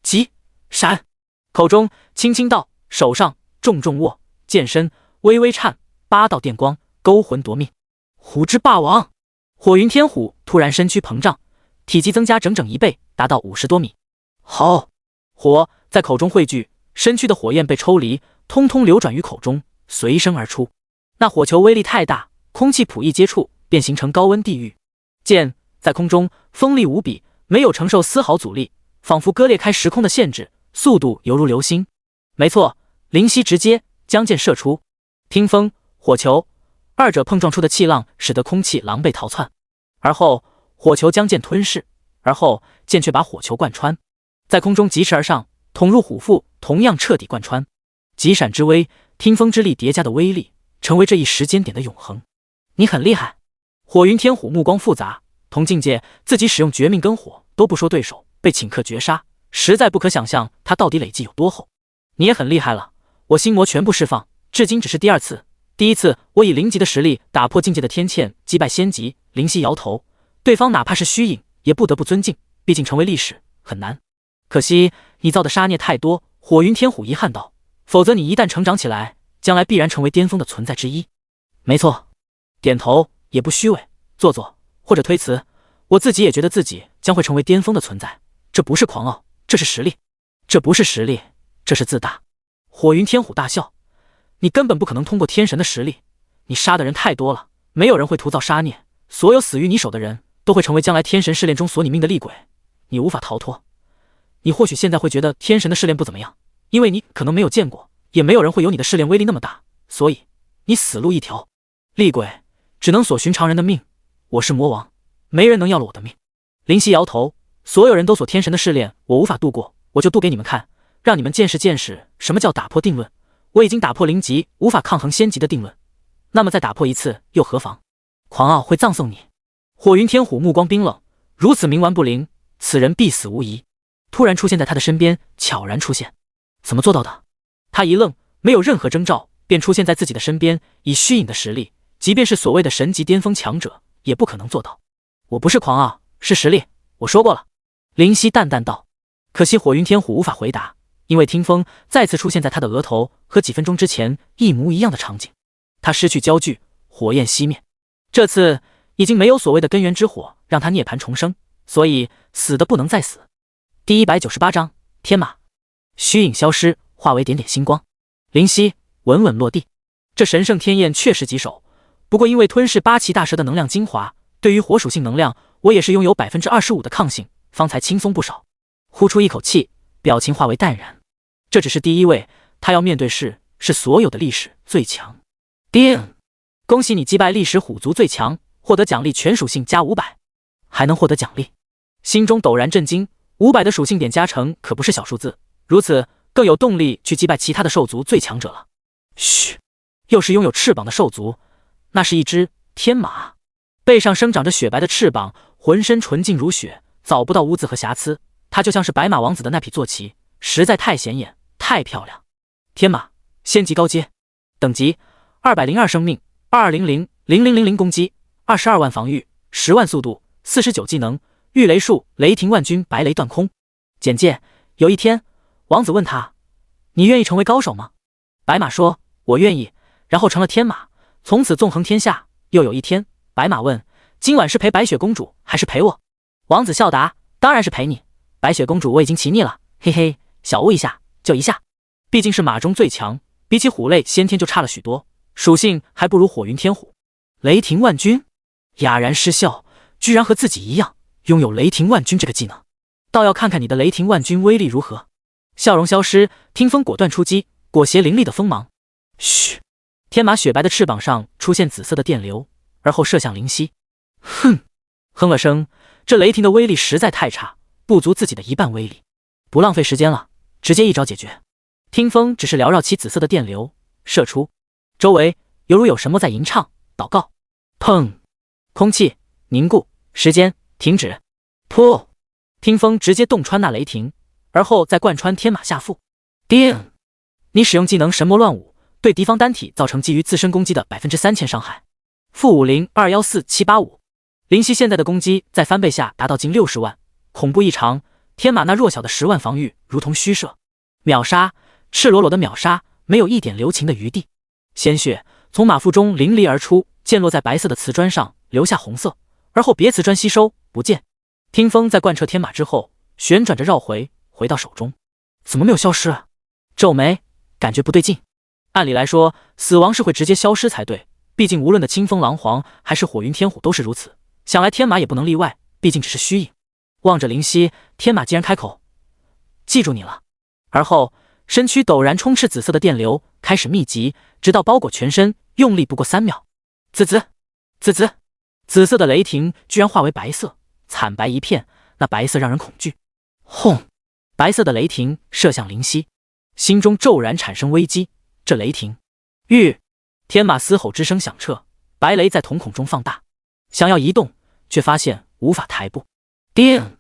A: 急！闪！口中轻轻道，手上重重握，剑身微微颤，8道电光勾魂夺命。虎之霸王！火云天虎突然身躯膨胀，体积增加整整1倍，达到50多米。吼！火在口中汇聚，身躯的火焰被抽离，通通流转于口中，随身而出。那火球威力太大，空气甫一接触，便形成高温地狱。剑在空中锋利无比，没有承受丝毫阻力，仿佛割裂开时空的限制，速度犹如流星。没错，灵犀直接将剑射出。听风、火球二者碰撞出的气浪，使得空气狼狈逃窜。而后火球将剑吞噬，而后剑却把火球贯穿，在空中疾驰而上，捅入虎腹，同样彻底贯穿。极闪之威，听风之力叠加的威力，成为这一时间点的永恒。你很厉害。火云天虎目光复杂，同境界自己使用绝命根火都不说对手，被顷刻绝杀，实在不可想象他到底累积有多厚。你也很厉害了，我心魔全部释放，至今只是第2次。第一次我以0级的实力打破境界的天堑，击败仙级。灵犀摇头，对方哪怕是虚影，也不得不尊敬，毕竟成为历史很难。可惜你造的杀孽太多。火云天虎遗憾道，否则你一旦成长起来，将来必然成为巅峰的存在之一。没错，点头也不虚伪，做作或者推辞，我自己也觉得自己将会成为巅峰的存在。这不是狂傲，这是实力。这不是实力，这是自大。火云天虎大笑，你根本不可能通过天神的实力，你杀的人太多了，没有人会徒造杀孽，所有死于你手的人都会成为将来天神试炼中索你命的厉鬼，你无法逃脱。你或许现在会觉得天神的试炼不怎么样，因为你可能没有见过，也没有人会有你的试炼威力那么大，所以你死路一条。厉鬼只能索寻常人的命，我是魔王，没人能要了我的命。灵犀摇头，所有人都索天神的试炼，我无法度过，我就度给你们看，让你们见识见识什么叫打破定论。我已经打破0级，无法抗衡仙级的定论，那么再打破一次又何妨？狂傲会葬送你。火云天虎目光冰冷，如此冥顽不灵，此人必死无疑。突然出现在他的身边，悄然出现，怎么做到的？他一愣，没有任何征兆，便出现在自己的身边。以虚影的实力，即便是所谓的神级巅峰强者，也不可能做到。我不是狂傲，是实力，我说过了。灵犀淡淡道。可惜火云天虎无法回答，因为听风再次出现在他的额头，和几分钟之前一模一样的场景。他失去焦距，火焰熄灭。这次已经没有所谓的根源之火让他涅槃重生，所以死的不能再死。第198章天马。虚影消失，化为点点星光。灵犀稳稳落地。这神圣天焰确实棘手，不过因为吞噬8岐大蛇的能量精华，对于火属性能量，我也是拥有 25% 的抗性，方才轻松不少。呼出一口气，表情化为淡然。这只是第一位，他要面对是所有的历史最强。叮！恭喜你击败历史虎族最强，获得奖励全属性加500，还能获得奖励。心中陡然震惊，500的属性点加成可不是小数字，如此更有动力去击败其他的兽族最强者了。嘘，又是拥有翅膀的兽族，那是一只天马，背上生长着雪白的翅膀，浑身纯净如雪，找不到污渍和瑕疵。它就像是白马王子的那匹坐骑，实在太显眼，太漂亮。天马，仙级高阶，等级202生命，22000000攻击，22万防御，10万速度，49技能，御雷术，雷霆万钧，白雷断空。简介：有一天，王子问他：“你愿意成为高手吗？”白马说：“我愿意。”然后成了天马，从此纵横天下。又有一天，白马问：“今晚是陪白雪公主还是陪我？”王子笑答：“当然是陪你。白雪公主我已经骑腻了，嘿嘿，小悟一下就一下。毕竟是马中最强，比起虎类先天就差了许多，属性还不如火云天虎。雷霆万钧，哑然失笑，居然和自己一样拥有雷霆万钧这个技能。倒要看看你的雷霆万钧威力如何。笑容消失，听风果断出击，裹挟凌厉的锋芒。嘘！天马雪白的翅膀上出现紫色的电流，而后射向灵犀。哼！哼了声，这雷霆的威力实在太差，不足自己的一半威力。不浪费时间了，直接一招解决。听风只是缭绕起紫色的电流，射出，周围犹如有什么在吟唱祷告。砰！空气凝固，时间停止。噗！听风直接洞穿那雷霆，而后再贯穿天马下腹。叮！你使用技能神魔乱舞，对敌方单体造成基于自身攻击的3000%伤害。-50214785。灵犀现在的攻击在翻倍下达到近60万，恐怖异常。天马那弱小的10万防御如同虚设，秒杀，赤裸裸的秒杀，没有一点留情的余地。鲜血从马腹中淋漓而出，溅落在白色的瓷砖上，留下红色，而后别瓷砖吸收不见。听风在贯彻天马之后，旋转着绕回到手中，怎么没有消失啊？皱眉，感觉不对劲。按理来说，死亡是会直接消失才对，毕竟无论的清风狼皇还是火云天虎都是如此，想来天马也不能例外，毕竟只是虚影。望着灵犀，天马竟然开口：“记住你了。”而后身躯陡然充斥紫色的电流，开始密集，直到包裹全身，用力不过3秒。滋滋滋滋，紫色的雷霆居然化为白色，惨白一片，那白色让人恐惧。轰！白色的雷霆射向灵犀，心中骤然产生危机。这雷霆，天马嘶吼之声响彻，白雷在瞳孔中放大，想要移动，却发现无法抬步。叮！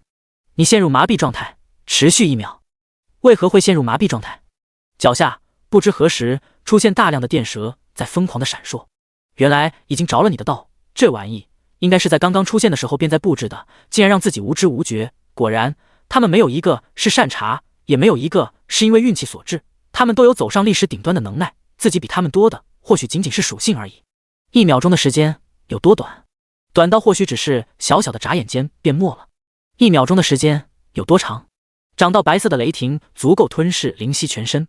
A: 你陷入麻痹状态，持续1秒。为何会陷入麻痹状态？脚下不知何时出现大量的电蛇在疯狂的闪烁，原来已经着了你的道。这玩意应该是在刚刚出现的时候便在布置的，竟然让自己无知无觉。果然，他们没有一个是善茬，也没有一个是因为运气所致，他们都有走上历史顶端的能耐，自己比他们多的或许仅仅是属性而已。1秒钟的时间有多短？短到或许只是小小的眨眼间便没了。1秒钟的时间有多长？长到白色的雷霆足够吞噬灵犀全身。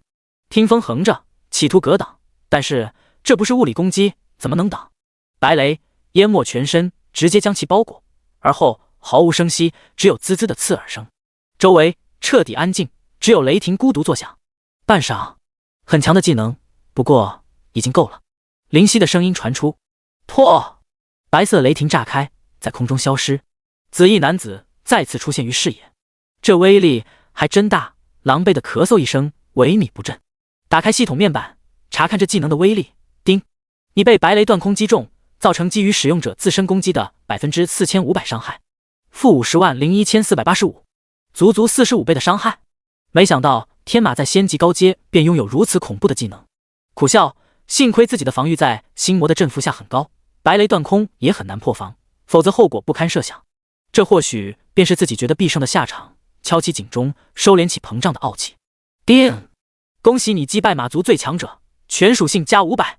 A: 听风横着，企图格挡，但是这不是物理攻击，怎么能挡？白雷淹没全身，直接将其包裹，而后毫无声息，只有滋滋的刺耳声。周围彻底安静，只有雷霆孤独作响。半晌，很强的技能，不过已经够了。灵犀的声音传出：“破！”白色雷霆炸开，在空中消失。紫衣男子再次出现于视野，这威力还真大。狼狈的咳嗽一声，萎靡不振。打开系统面板，查看这技能的威力。叮！你被白雷断空击中，造成基于使用者自身攻击的4500%伤害。-50,001,485，足足45倍的伤害。没想到天马在仙级高阶便拥有如此恐怖的技能。苦笑，幸亏自己的防御在心魔的振幅下很高，白雷断空也很难破防，否则后果不堪设想。这或许便是自己觉得必胜的下场。敲起警钟，收敛起膨胀的傲气。叮！恭喜你击败马族最强者，全属性加500，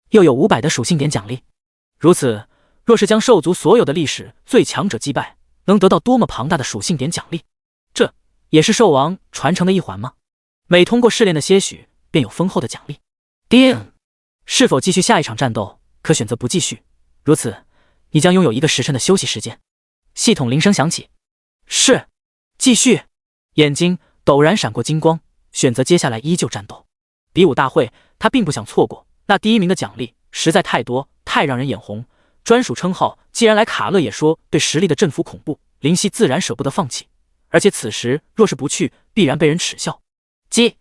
A: 又有500的属性点奖励。如此，若是将兽族所有的历史最强者击败，能得到多么庞大的属性点奖励？这也是兽王传承的一环吗？每通过试炼的些许，便有丰厚的奖励。叮！是否继续下一场战斗？可选择不继续。如此，你将拥有1个时辰的休息时间。系统铃声响起。是，继续。眼睛陡然闪过金光，选择接下来依旧战斗。比武大会，他并不想错过，那第1名的奖励实在太多，太让人眼红。专属称号既然来卡勒也说对实力的振幅恐怖，灵犀自然舍不得放弃。而且此时若是不去，必然被人耻笑。击！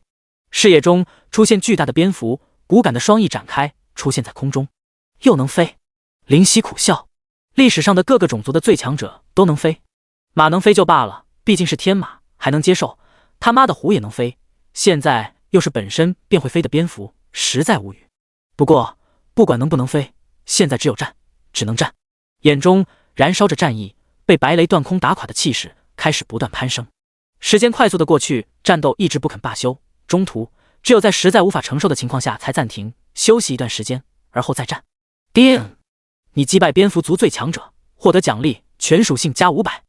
A: 视野中出现巨大的蝙蝠，骨感的双翼展开，出现在空中。又能飞？灵犀苦笑。历史上的各个种族的最强者都能飞，马能飞就罢了，毕竟是天马，还能接受。他妈的虎也能飞，现在又是本身便会飞的蝙蝠，实在无语。不过不管能不能飞，现在只有战，只能战。眼中燃烧着战意，被白雷断空打垮的气势开始不断攀升。时间快速的过去，战斗一直不肯罢休，中途只有在实在无法承受的情况下才暂停休息一段时间，而后再战。叮！你击败蝙蝠族最强者，获得奖励全属性加500。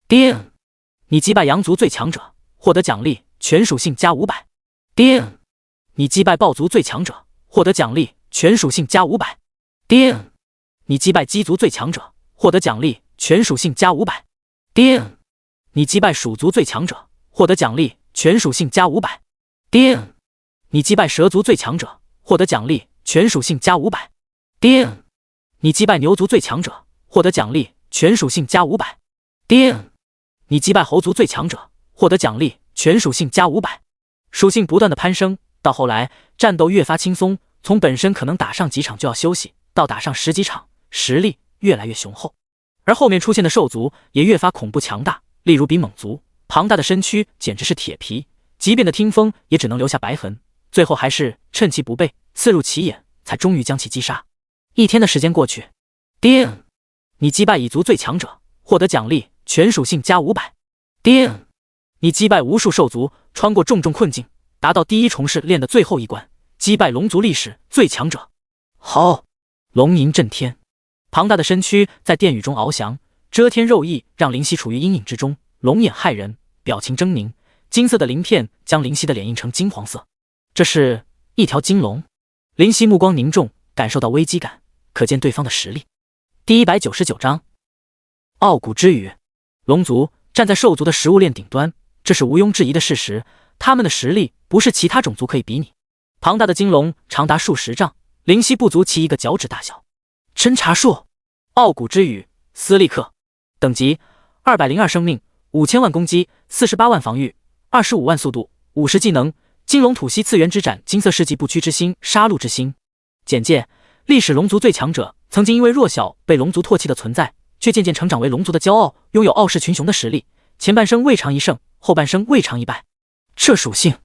A: 叮！你击败羊族最强者，获得奖励全属性加500。叮！你击败豹族最强者，获得奖励全属性加500。叮！你击败鸡族最强者，获得奖励全属性加500。叮！你击败鼠族最强者，获得奖励全属性加500。叮！你击败蛇族最强者，获得奖励全属性加500。叮！你击败牛族最强者，获得奖励全属性加500。叮！你击败猴族最强者，获得奖励全属性加500。属性不断的攀升，到后来战斗越发轻松，从本身可能打上几场就要休息，到打上10几场，实力越来越雄厚。而后面出现的兽族也越发恐怖强大，例如比猛族，庞大的身躯简直是铁皮，即便的听风也只能留下白痕，最后还是趁其不备，刺入其眼，才终于将其击杀。1天的时间过去，叮！你击败蚁族最强者，获得奖励全属性加500。叮！你击败无数兽族，穿过重重困境，达到第一重试炼的最后一关，击败龙族历史最强者。好！龙吟震天，庞大的身躯在殿宇中翱翔，遮天肉翼让灵犀处于阴影之中，龙眼骇人，表情狰狞，金色的鳞片将灵犀的脸映成金黄色。这是一条金龙。灵犀目光凝重，感受到危机感，可见对方的实力。第199章傲骨之语。龙族站在兽族的食物链顶端，这是毋庸置疑的事实，他们的实力不是其他种族可以比拟。庞大的金龙长达数十丈，灵犀不足其一个脚趾大小。侦察术，傲骨之语，斯利克，等级202生命，5000万攻击，48万防御，25万速度，50技能，金龙吐息次元之斩，金色世纪不屈之心，杀戮之心。简介：历史龙族最强者，曾经因为弱小被龙族唾弃的存在，却渐渐成长为龙族的骄傲，拥有傲视群雄的实力。前半生未尝一胜，后半生未尝一败。这属性，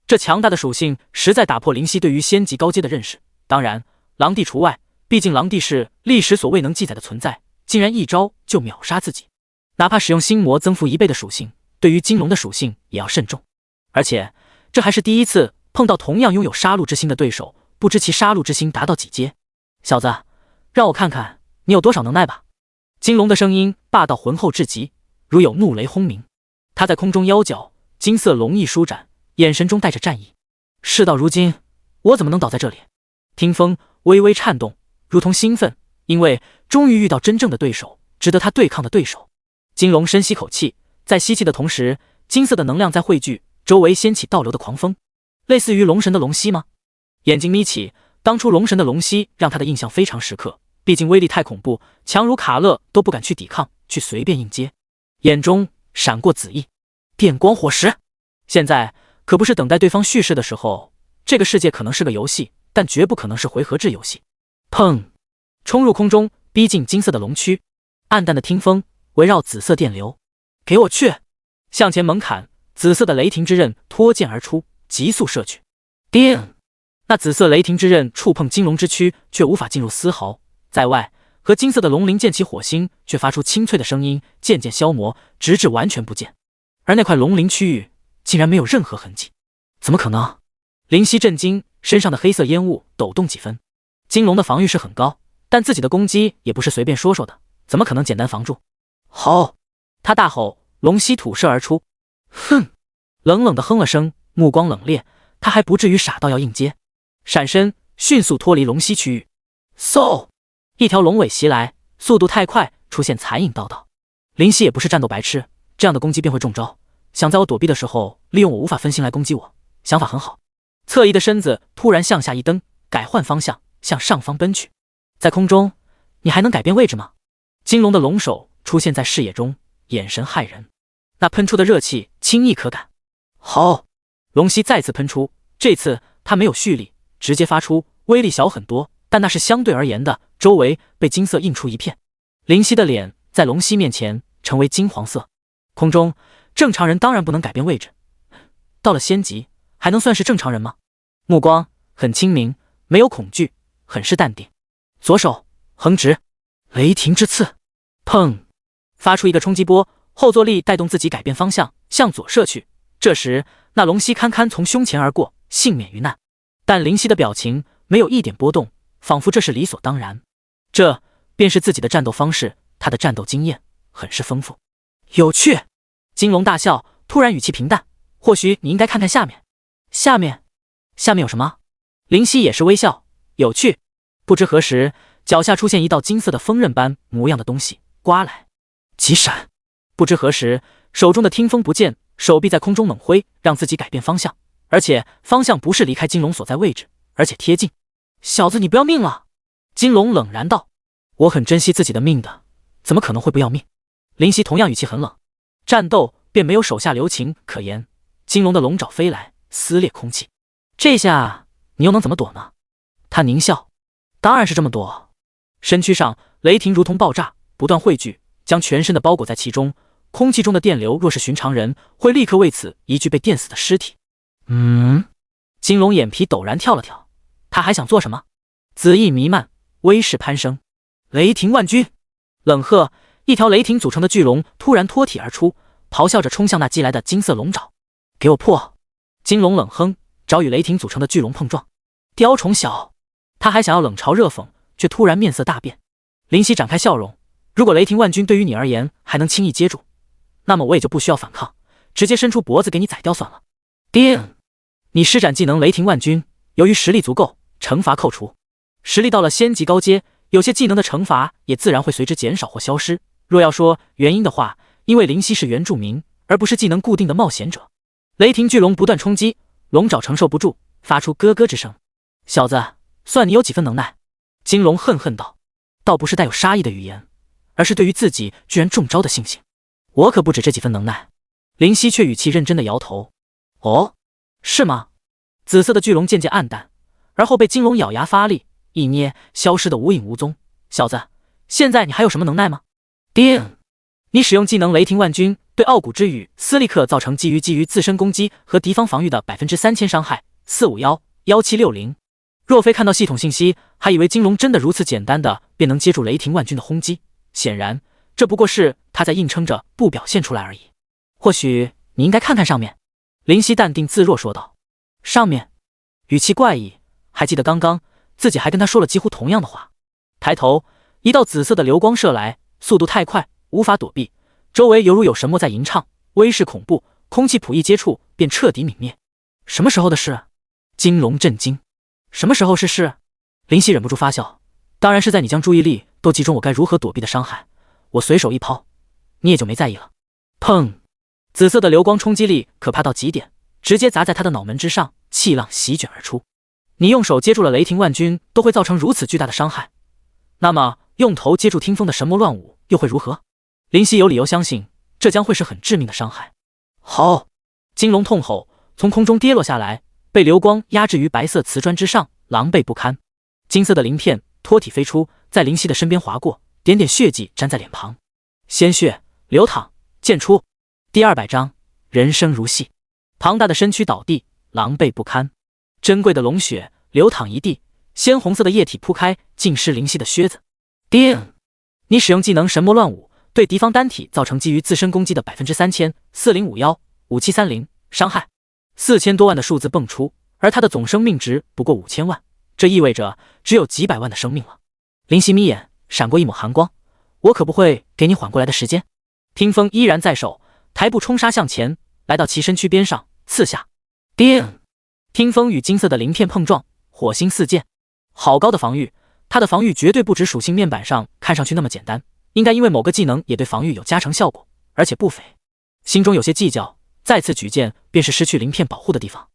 A: 这强大的属性实在打破灵犀对于仙级高阶的认识。当然，狼帝除外，毕竟狼帝是历史所未能记载的存在，竟然一招就秒杀自己。哪怕使用心魔增幅1倍的属性，对于金龙的属性也要慎重。而且，这还是第一次碰到同样拥有杀戮之心的对手，不知其杀戮之心达到几阶。小子，让我看看你有多少能耐吧。金龙的声音霸道浑厚至极，如有怒雷轰鸣。他在空中腰脚，金色龙翼舒展，眼神中带着战意。事到如今，我怎么能倒在这里？听风微微颤动，如同兴奋，因为终于遇到真正的对手，值得他对抗的对手。金龙深吸口气，在吸气的同时，金色的能量在汇聚，周围掀起倒流的狂风，类似于龙神的龙息吗？眼睛眯起，当初龙神的龙息让他的印象非常深刻，毕竟威力太恐怖，强如卡勒都不敢去抵抗，去随便应接。眼中闪过紫意，电光火石。现在可不是等待对方蓄势的时候，这个世界可能是个游戏，但绝不可能是回合制游戏。砰！冲入空中，逼近金色的龙躯，暗淡的听风围绕紫色电流。给我去！向前猛砍，紫色的雷霆之刃脱剑而出，急速射去。叮！那紫色雷霆之刃触碰金龙之躯，却无法进入丝毫。在外，和金色的龙鳞溅起火星，却发出清脆的声音，渐渐消磨，直至完全不见。而那块龙鳞区域竟然没有任何痕迹，怎么可能？灵犀震惊，身上的黑色烟雾抖动几分。金龙的防御是很高，但自己的攻击也不是随便说说的，怎么可能简单防住？好！他大吼，龙息吐射而出。哼！冷冷的哼了声，目光冷冽，他还不至于傻到要应接。闪身，迅速脱离龙息区域。嗖！一条龙尾袭来，速度太快，出现残影道道。灵犀也不是战斗白痴，这样的攻击便会中招，想在我躲避的时候利用我无法分心来攻击我，想法很好。侧移的身子突然向下一蹬，改换方向，向上方奔去。在空中，你还能改变位置吗？金龙的龙首出现在视野中，眼神骇人，那喷出的热气轻易可感。好！龙息再次喷出，这次他没有蓄力，直接发出，威力小很多，但那是相对而言的，周围被金色映出一片。灵犀的脸在龙息面前成为金黄色。空中，正常人当然不能改变位置，到了仙级还能算是正常人吗？目光很清明，没有恐惧，很是淡定。左手横直，雷霆之刺，砰！发出一个冲击波，后坐力带动自己改变方向，向左射去。这时，那龙息堪堪从胸前而过，幸免于难。但灵犀的表情没有一点波动，仿佛这是理所当然。这便是自己的战斗方式，他的战斗经验很是丰富。有趣！金龙大笑，突然语气平淡。或许你应该看看下面。下面有什么？灵犀也是微笑。有趣。不知何时，脚下出现一道金色的锋刃般模样的东西，刮来。急闪！不知何时，手中的听风不见，手臂在空中猛挥，让自己改变方向，而且方向不是离开金龙所在位置，而且贴近。小子，你不要命了！金龙冷然道：“我很珍惜自己的命的，怎么可能会不要命？”林夕同样语气很冷。战斗便没有手下留情可言。金龙的龙爪飞来，撕裂空气。这下你又能怎么躲呢？他狞笑：“当然是这么躲。”身躯上雷霆如同爆炸，不断汇聚，将全身的包裹在其中。空气中的电流若是寻常人，会立刻为此一具被电死的尸体。金龙眼皮陡然跳了跳，他还想做什么？紫意弥漫，威势攀升。雷霆万钧！冷喝，一条雷霆组成的巨龙突然脱体而出，咆哮着冲向那击来的金色龙爪。给我破！金龙冷哼，爪与雷霆组成的巨龙碰撞。雕虫小，他还想要冷嘲热讽，却突然面色大变。林夕展开笑容，如果雷霆万钧对于你而言还能轻易接住，那么我也就不需要反抗，直接伸出脖子给你宰掉算了。叮！你施展技能雷霆万钧，由于实力足够，惩罚扣除。实力到了仙级高阶，有些技能的惩罚也自然会随之减少或消失。若要说原因的话，因为林夕是原住民，而不是技能固定的冒险者。雷霆巨龙不断冲击，龙爪承受不住，发出咯咯之声。小子，算你有几分能耐！金龙恨恨道，倒不是带有杀意的语言，而是对于自己居然中招的庆幸。我可不止这几分能耐。林夕却语气认真的摇头。哦，是吗？紫色的巨龙渐渐暗淡，而后被金龙咬牙发力一捏，消失的无影无踪。小子，现在你还有什么能耐吗？叮！你使用技能雷霆万钧，对傲骨之羽斯立刻造成基于自身攻击和敌方防御的3000%伤害。451-1760。若非看到系统信息，还以为金龙真的如此简单的便能接住雷霆万钧的轰击。显然，这不过是他在硬撑着不表现出来而已。或许你应该看看上面。林夕淡定自若说道。上面？语气怪异，还记得刚刚自己还跟他说了几乎同样的话。抬头，一道紫色的流光射来，速度太快，无法躲避，周围犹如有什么在吟唱，威势恐怖，空气甫一接触便彻底泯灭。什么时候的事？金龙震惊。什么时候是事？林夕忍不住发笑。当然是在你将注意力都集中我该如何躲避的伤害，我随手一抛，你也就没在意了。砰！紫色的流光冲击力可怕到极点，直接砸在他的脑门之上，气浪席卷而出。你用手接住了雷霆万钧都会造成如此巨大的伤害，那么用头接住听风的神魔乱舞又会如何？林夕有理由相信这将会是很致命的伤害。好！金龙痛吼，从空中跌落下来，被流光压制于白色瓷砖之上，狼狈不堪。金色的鳞片脱体飞出，在林夕的身边划过，点点血迹沾在脸庞，鲜血流淌，溅出。第200章，人生如戏。庞大的身躯倒地，狼狈不堪，珍贵的龙血流淌一地，鲜红色的液体铺开，浸湿林夕的靴子。叮！你使用技能神魔乱舞，对敌方单体造成基于自身攻击的3000-4051-5730伤害。4000多万的数字蹦出，而他的总生命值不过5000万，这意味着只有几百万的生命了。林夕眯眼，闪过一抹寒光，我可不会给你缓过来的时间。听风依然在手，抬步冲杀向前，来到其身躯边上，刺下。叮！听风与金色的鳞片碰撞，火星四溅。好高的防御，他的防御绝对不止属性面板上看上去那么简单，应该因为某个技能也对防御有加成效果，而且不菲。心中有些计较，再次举剑便是失去鳞片保护的地方。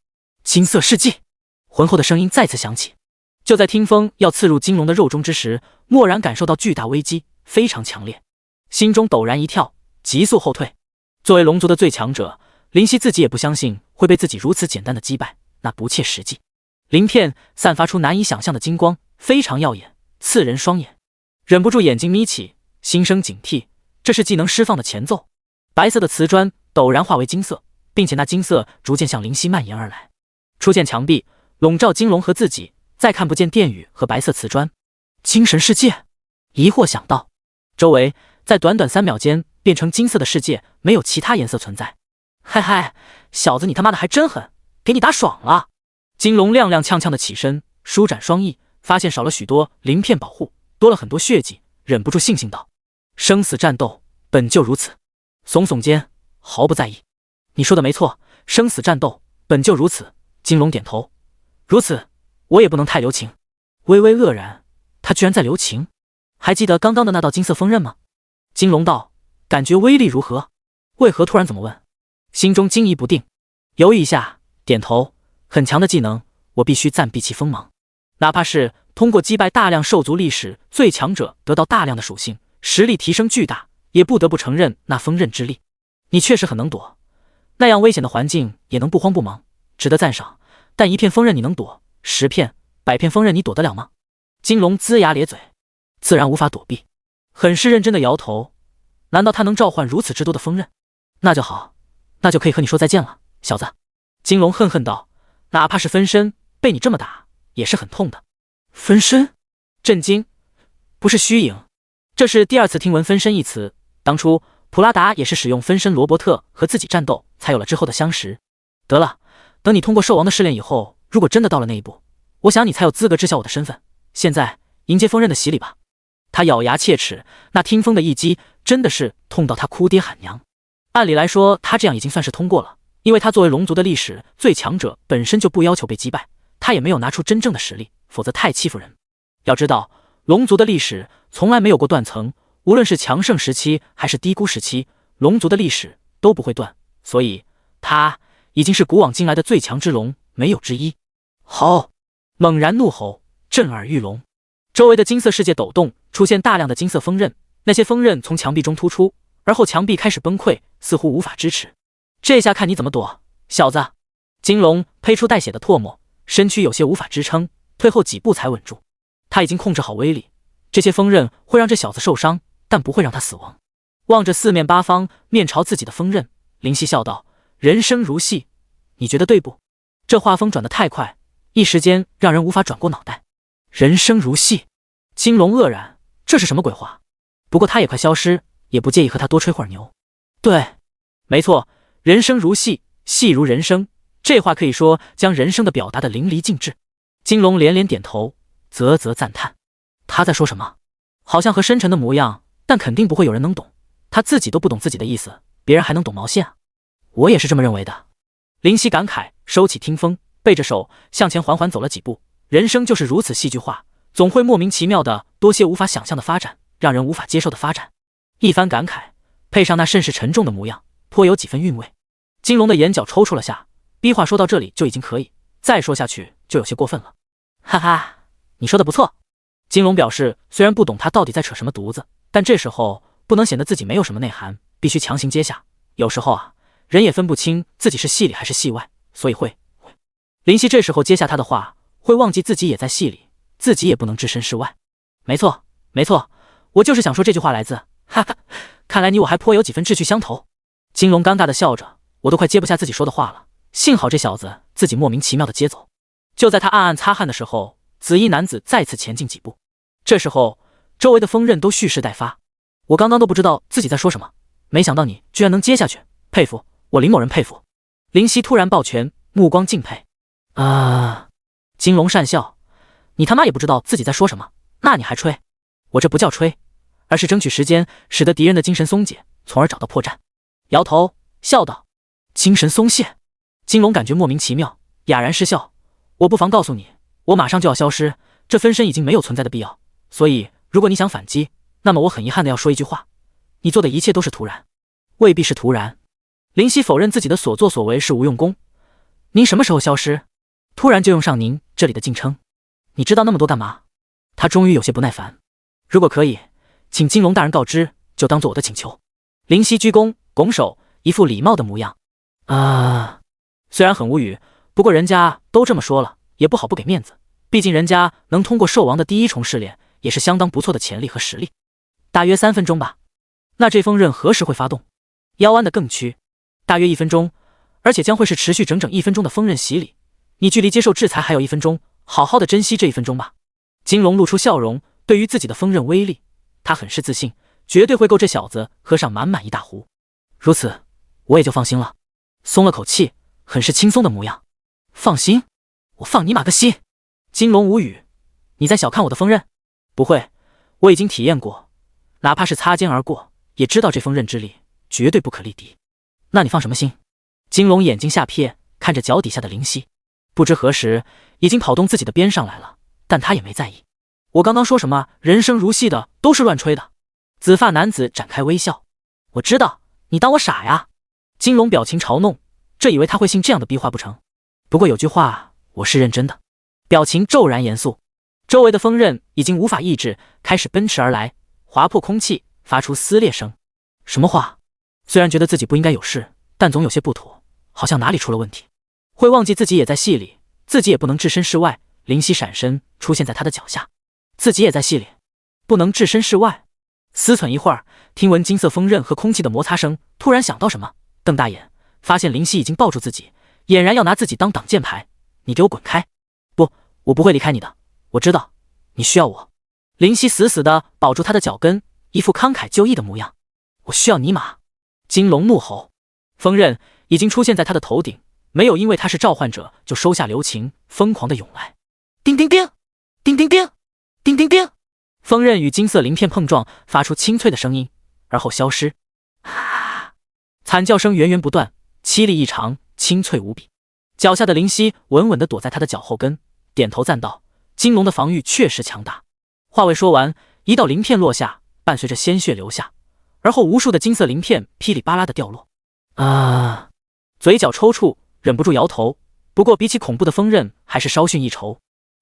A: 金色世纪，浑厚的声音再次响起。就在听风要刺入金龙的肉中之时，蓦然感受到巨大危机，非常强烈，心中陡然一跳，急速后退。作为龙族的最强者，林夕自己也不相信会被自己如此简单的击败，那不切实际。鳞片散发出难以想象的金光，非常耀眼，刺人双眼，忍不住眼睛眯起，心生警惕。这是技能释放的前奏。白色的瓷砖陡然化为金色，并且那金色逐渐向林夕蔓延而来，初见墙壁，笼罩金龙和自己，再看不见殿宇和白色瓷砖。精神世界？疑惑想到。周围在短短3秒间变成金色的世界，没有其他颜色存在。嗨嗨，小子你他妈的还真狠，给你打爽了。金龙踉踉跄跄的起身，舒展双翼，发现少了许多鳞片保护，多了很多血迹，忍不住悻悻道：生死战斗本就如此。耸耸肩，毫不在意。你说的没错，生死战斗本就如此。金龙点头。如此，我也不能太留情。微微愕然，他居然在留情。还记得刚刚的那道金色锋刃吗？金龙道，感觉威力如何？为何突然怎么问？心中惊疑不定，犹豫一下，点头。很强的技能，我必须暂避其锋芒。哪怕是通过击败大量兽族历史最强者得到大量的属性，实力提升巨大，也不得不承认那锋刃之力。你确实很能躲，那样危险的环境也能不慌不忙，值得赞赏。但一片锋刃你能躲，10片、100片锋刃你躲得了吗？金龙龇牙咧嘴，自然无法躲避，很是认真的摇头。难道他能召唤如此之多的锋刃？那就好，那就可以和你说再见了，小子。金龙恨恨道，哪怕是分身，被你这么打，也是很痛的。分身？震惊，不是虚影。这是第2次听闻分身一词，当初普拉达也是使用分身罗伯特和自己战斗，才有了之后的相识。得了，等你通过兽王的试炼以后，如果真的到了那一步，我想你才有资格知晓我的身份。现在迎接锋刃的洗礼吧。他咬牙切齿，那听风的一击真的是痛到他哭爹喊娘。按理来说，他这样已经算是通过了，因为他作为龙族的历史最强者，本身就不要求被击败，他也没有拿出真正的实力，否则太欺负人。要知道，龙族的历史从来没有过断层，无论是强盛时期还是低谷时期，龙族的历史都不会断，所以他已经是古往今来的最强之龙，没有之一。吼！猛然怒吼，震耳欲聋。周围的金色世界抖动，出现大量的金色锋刃，那些锋刃从墙壁中突出，而后墙壁开始崩溃，似乎无法支持。这下看你怎么躲，小子！金龙呸出带血的唾沫，身躯有些无法支撑，退后几步才稳住。他已经控制好威力，这些锋刃会让这小子受伤，但不会让他死亡。望着四面八方面朝自己的锋刃，灵犀笑道：“人生如戏，你觉得对不？”这画风转得太快，一时间让人无法转过脑袋。人生如戏，金龙愕然，这是什么鬼话？不过他也快消失，也不介意和他多吹会儿牛。对，没错，人生如戏，戏如人生，这话可以说将人生的表达得淋漓尽致。金龙连连点头，啧啧赞叹。他在说什么？好像和深沉的模样，但肯定不会有人能懂。他自己都不懂自己的意思，别人还能懂毛线啊？我也是这么认为的。灵犀感慨，收起听风，背着手向前缓缓走了几步。人生就是如此戏剧化，总会莫名其妙的多些无法想象的发展，让人无法接受的发展。一番感慨，配上那甚是沉重的模样，颇有几分韵味。金龙的眼角抽搐了下，逼话说到这里就已经可以，再说下去就有些过分了。哈哈，你说的不错。金龙表示，虽然不懂他到底在扯什么犊子，但这时候不能显得自己没有什么内涵，必须强行接下。有时候啊，人也分不清自己是戏里还是戏外，所以会。林夕这时候接下他的话，会忘记自己也在戏里，自己也不能置身事外。没错，没错，我就是想说这句话来自，哈哈，看来你我还颇有几分志趣相投。金龙尴尬的笑着，我都快接不下自己说的话了，幸好这小子自己莫名其妙的接走。就在他暗暗擦汗的时候，紫衣男子再次前进几步。这时候，周围的锋刃都蓄势待发。我刚刚都不知道自己在说什么，没想到你居然能接下去，佩服，我林某人佩服。林夕突然抱拳，目光敬佩。金龙讪笑，你他妈也不知道自己在说什么，那你还吹？我这不叫吹，而是争取时间，使得敌人的精神松解，从而找到破绽。摇头笑道：“精神松懈。”金龙感觉莫名其妙，哑然失笑。我不妨告诉你，我马上就要消失，这分身已经没有存在的必要。所以，如果你想反击，那么我很遗憾的要说一句话：你做的一切都是徒然。未必是徒然。林夕否认自己的所作所为是无用功。您什么时候消失？突然就用上您这里的敬称，你知道那么多干嘛？他终于有些不耐烦。如果可以，请金龙大人告知，就当做我的请求。林夕鞠躬拱手，一副礼貌的模样。虽然很无语，不过人家都这么说了，也不好不给面子。毕竟人家能通过兽王的第1重试炼，也是相当不错的潜力和实力。大约3分钟吧。那这锋刃何时会发动？腰弯的更屈。大约1分钟，而且将会是持续整整1分钟的锋刃洗礼。你距离接受制裁还有1分钟，好好的珍惜这1分钟吧。金龙露出笑容，对于自己的锋刃威力，他很是自信，绝对会够这小子喝上满满一大壶。如此，我也就放心了，松了口气，很是轻松的模样。放心？我放你妈个心！金龙无语，你在小看我的锋刃？不会，我已经体验过，哪怕是擦肩而过，也知道这锋刃之力绝对不可力敌。那你放什么心？金龙眼睛下瞥，看着脚底下的灵犀。不知何时已经跑动自己的边上来了，但他也没在意。我刚刚说什么人生如戏的都是乱吹的。紫发男子展开微笑，我知道你当我傻呀？金龙表情嘲弄，这以为他会信这样的逼话不成？不过有句话我是认真的。表情骤然严肃，周围的锋刃已经无法抑制，开始奔驰而来，划破空气，发出撕裂声。什么话？虽然觉得自己不应该有事，但总有些不妥，好像哪里出了问题。会忘记自己也在戏里，自己也不能置身事外。灵犀闪身出现在他的脚下，自己也在戏里，不能置身事外。思忖一会儿，听闻金色锋刃和空气的摩擦声，突然想到什么，瞪大眼，发现灵犀已经抱住自己，俨然要拿自己当挡箭牌。你给我滚开！不，我不会离开你的，我知道你需要我。灵犀死死地保住他的脚跟，一副慷慨就义的模样。我需要尼玛！金龙怒吼，锋刃已经出现在他的头顶，没有因为他是召唤者就收下留情，疯狂地涌来。叮叮叮，叮叮叮，叮叮叮，锋刃与金色鳞片碰撞，发出清脆的声音，而后消失。啊！惨叫声源源不断，凄厉异常，清脆无比。脚下的灵犀稳稳地躲在他的脚后跟，点头赞道：“金龙的防御确实强大。”话未说完，一道鳞片落下，伴随着鲜血流下，而后无数的金色鳞片噼里啪啦地掉落。啊！嘴角抽搐，忍不住摇头。不过比起恐怖的锋刃，还是稍逊一筹。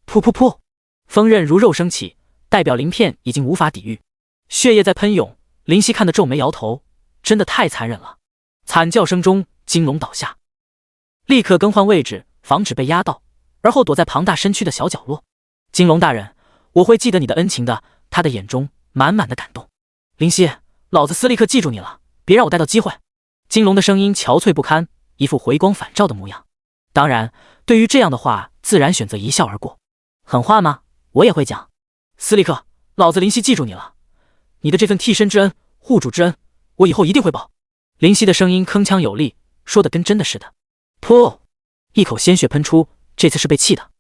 A: 噗噗噗！锋刃如肉升起，代表鳞片已经无法抵御，血液在喷涌。灵犀看得皱眉摇头，真的太残忍了。惨叫声中，金龙倒下，立刻更换位置，防止被压到，而后躲在庞大身躯的小角落。金龙大人，我会记得你的恩情的。他的眼中满满的感动。灵犀，老子斯立刻记住你了，别让我逮到机会。金龙的声音憔悴不堪，一副回光返照的模样。当然，对于这样的话，自然选择一笑而过。狠话吗？我也会讲。斯利克，老子灵犀记住你了，你的这份替身之恩、护主之恩，我以后一定会报。灵犀的声音铿锵有力，说的跟真的似的。噗！一口鲜血喷出，这次是被气的。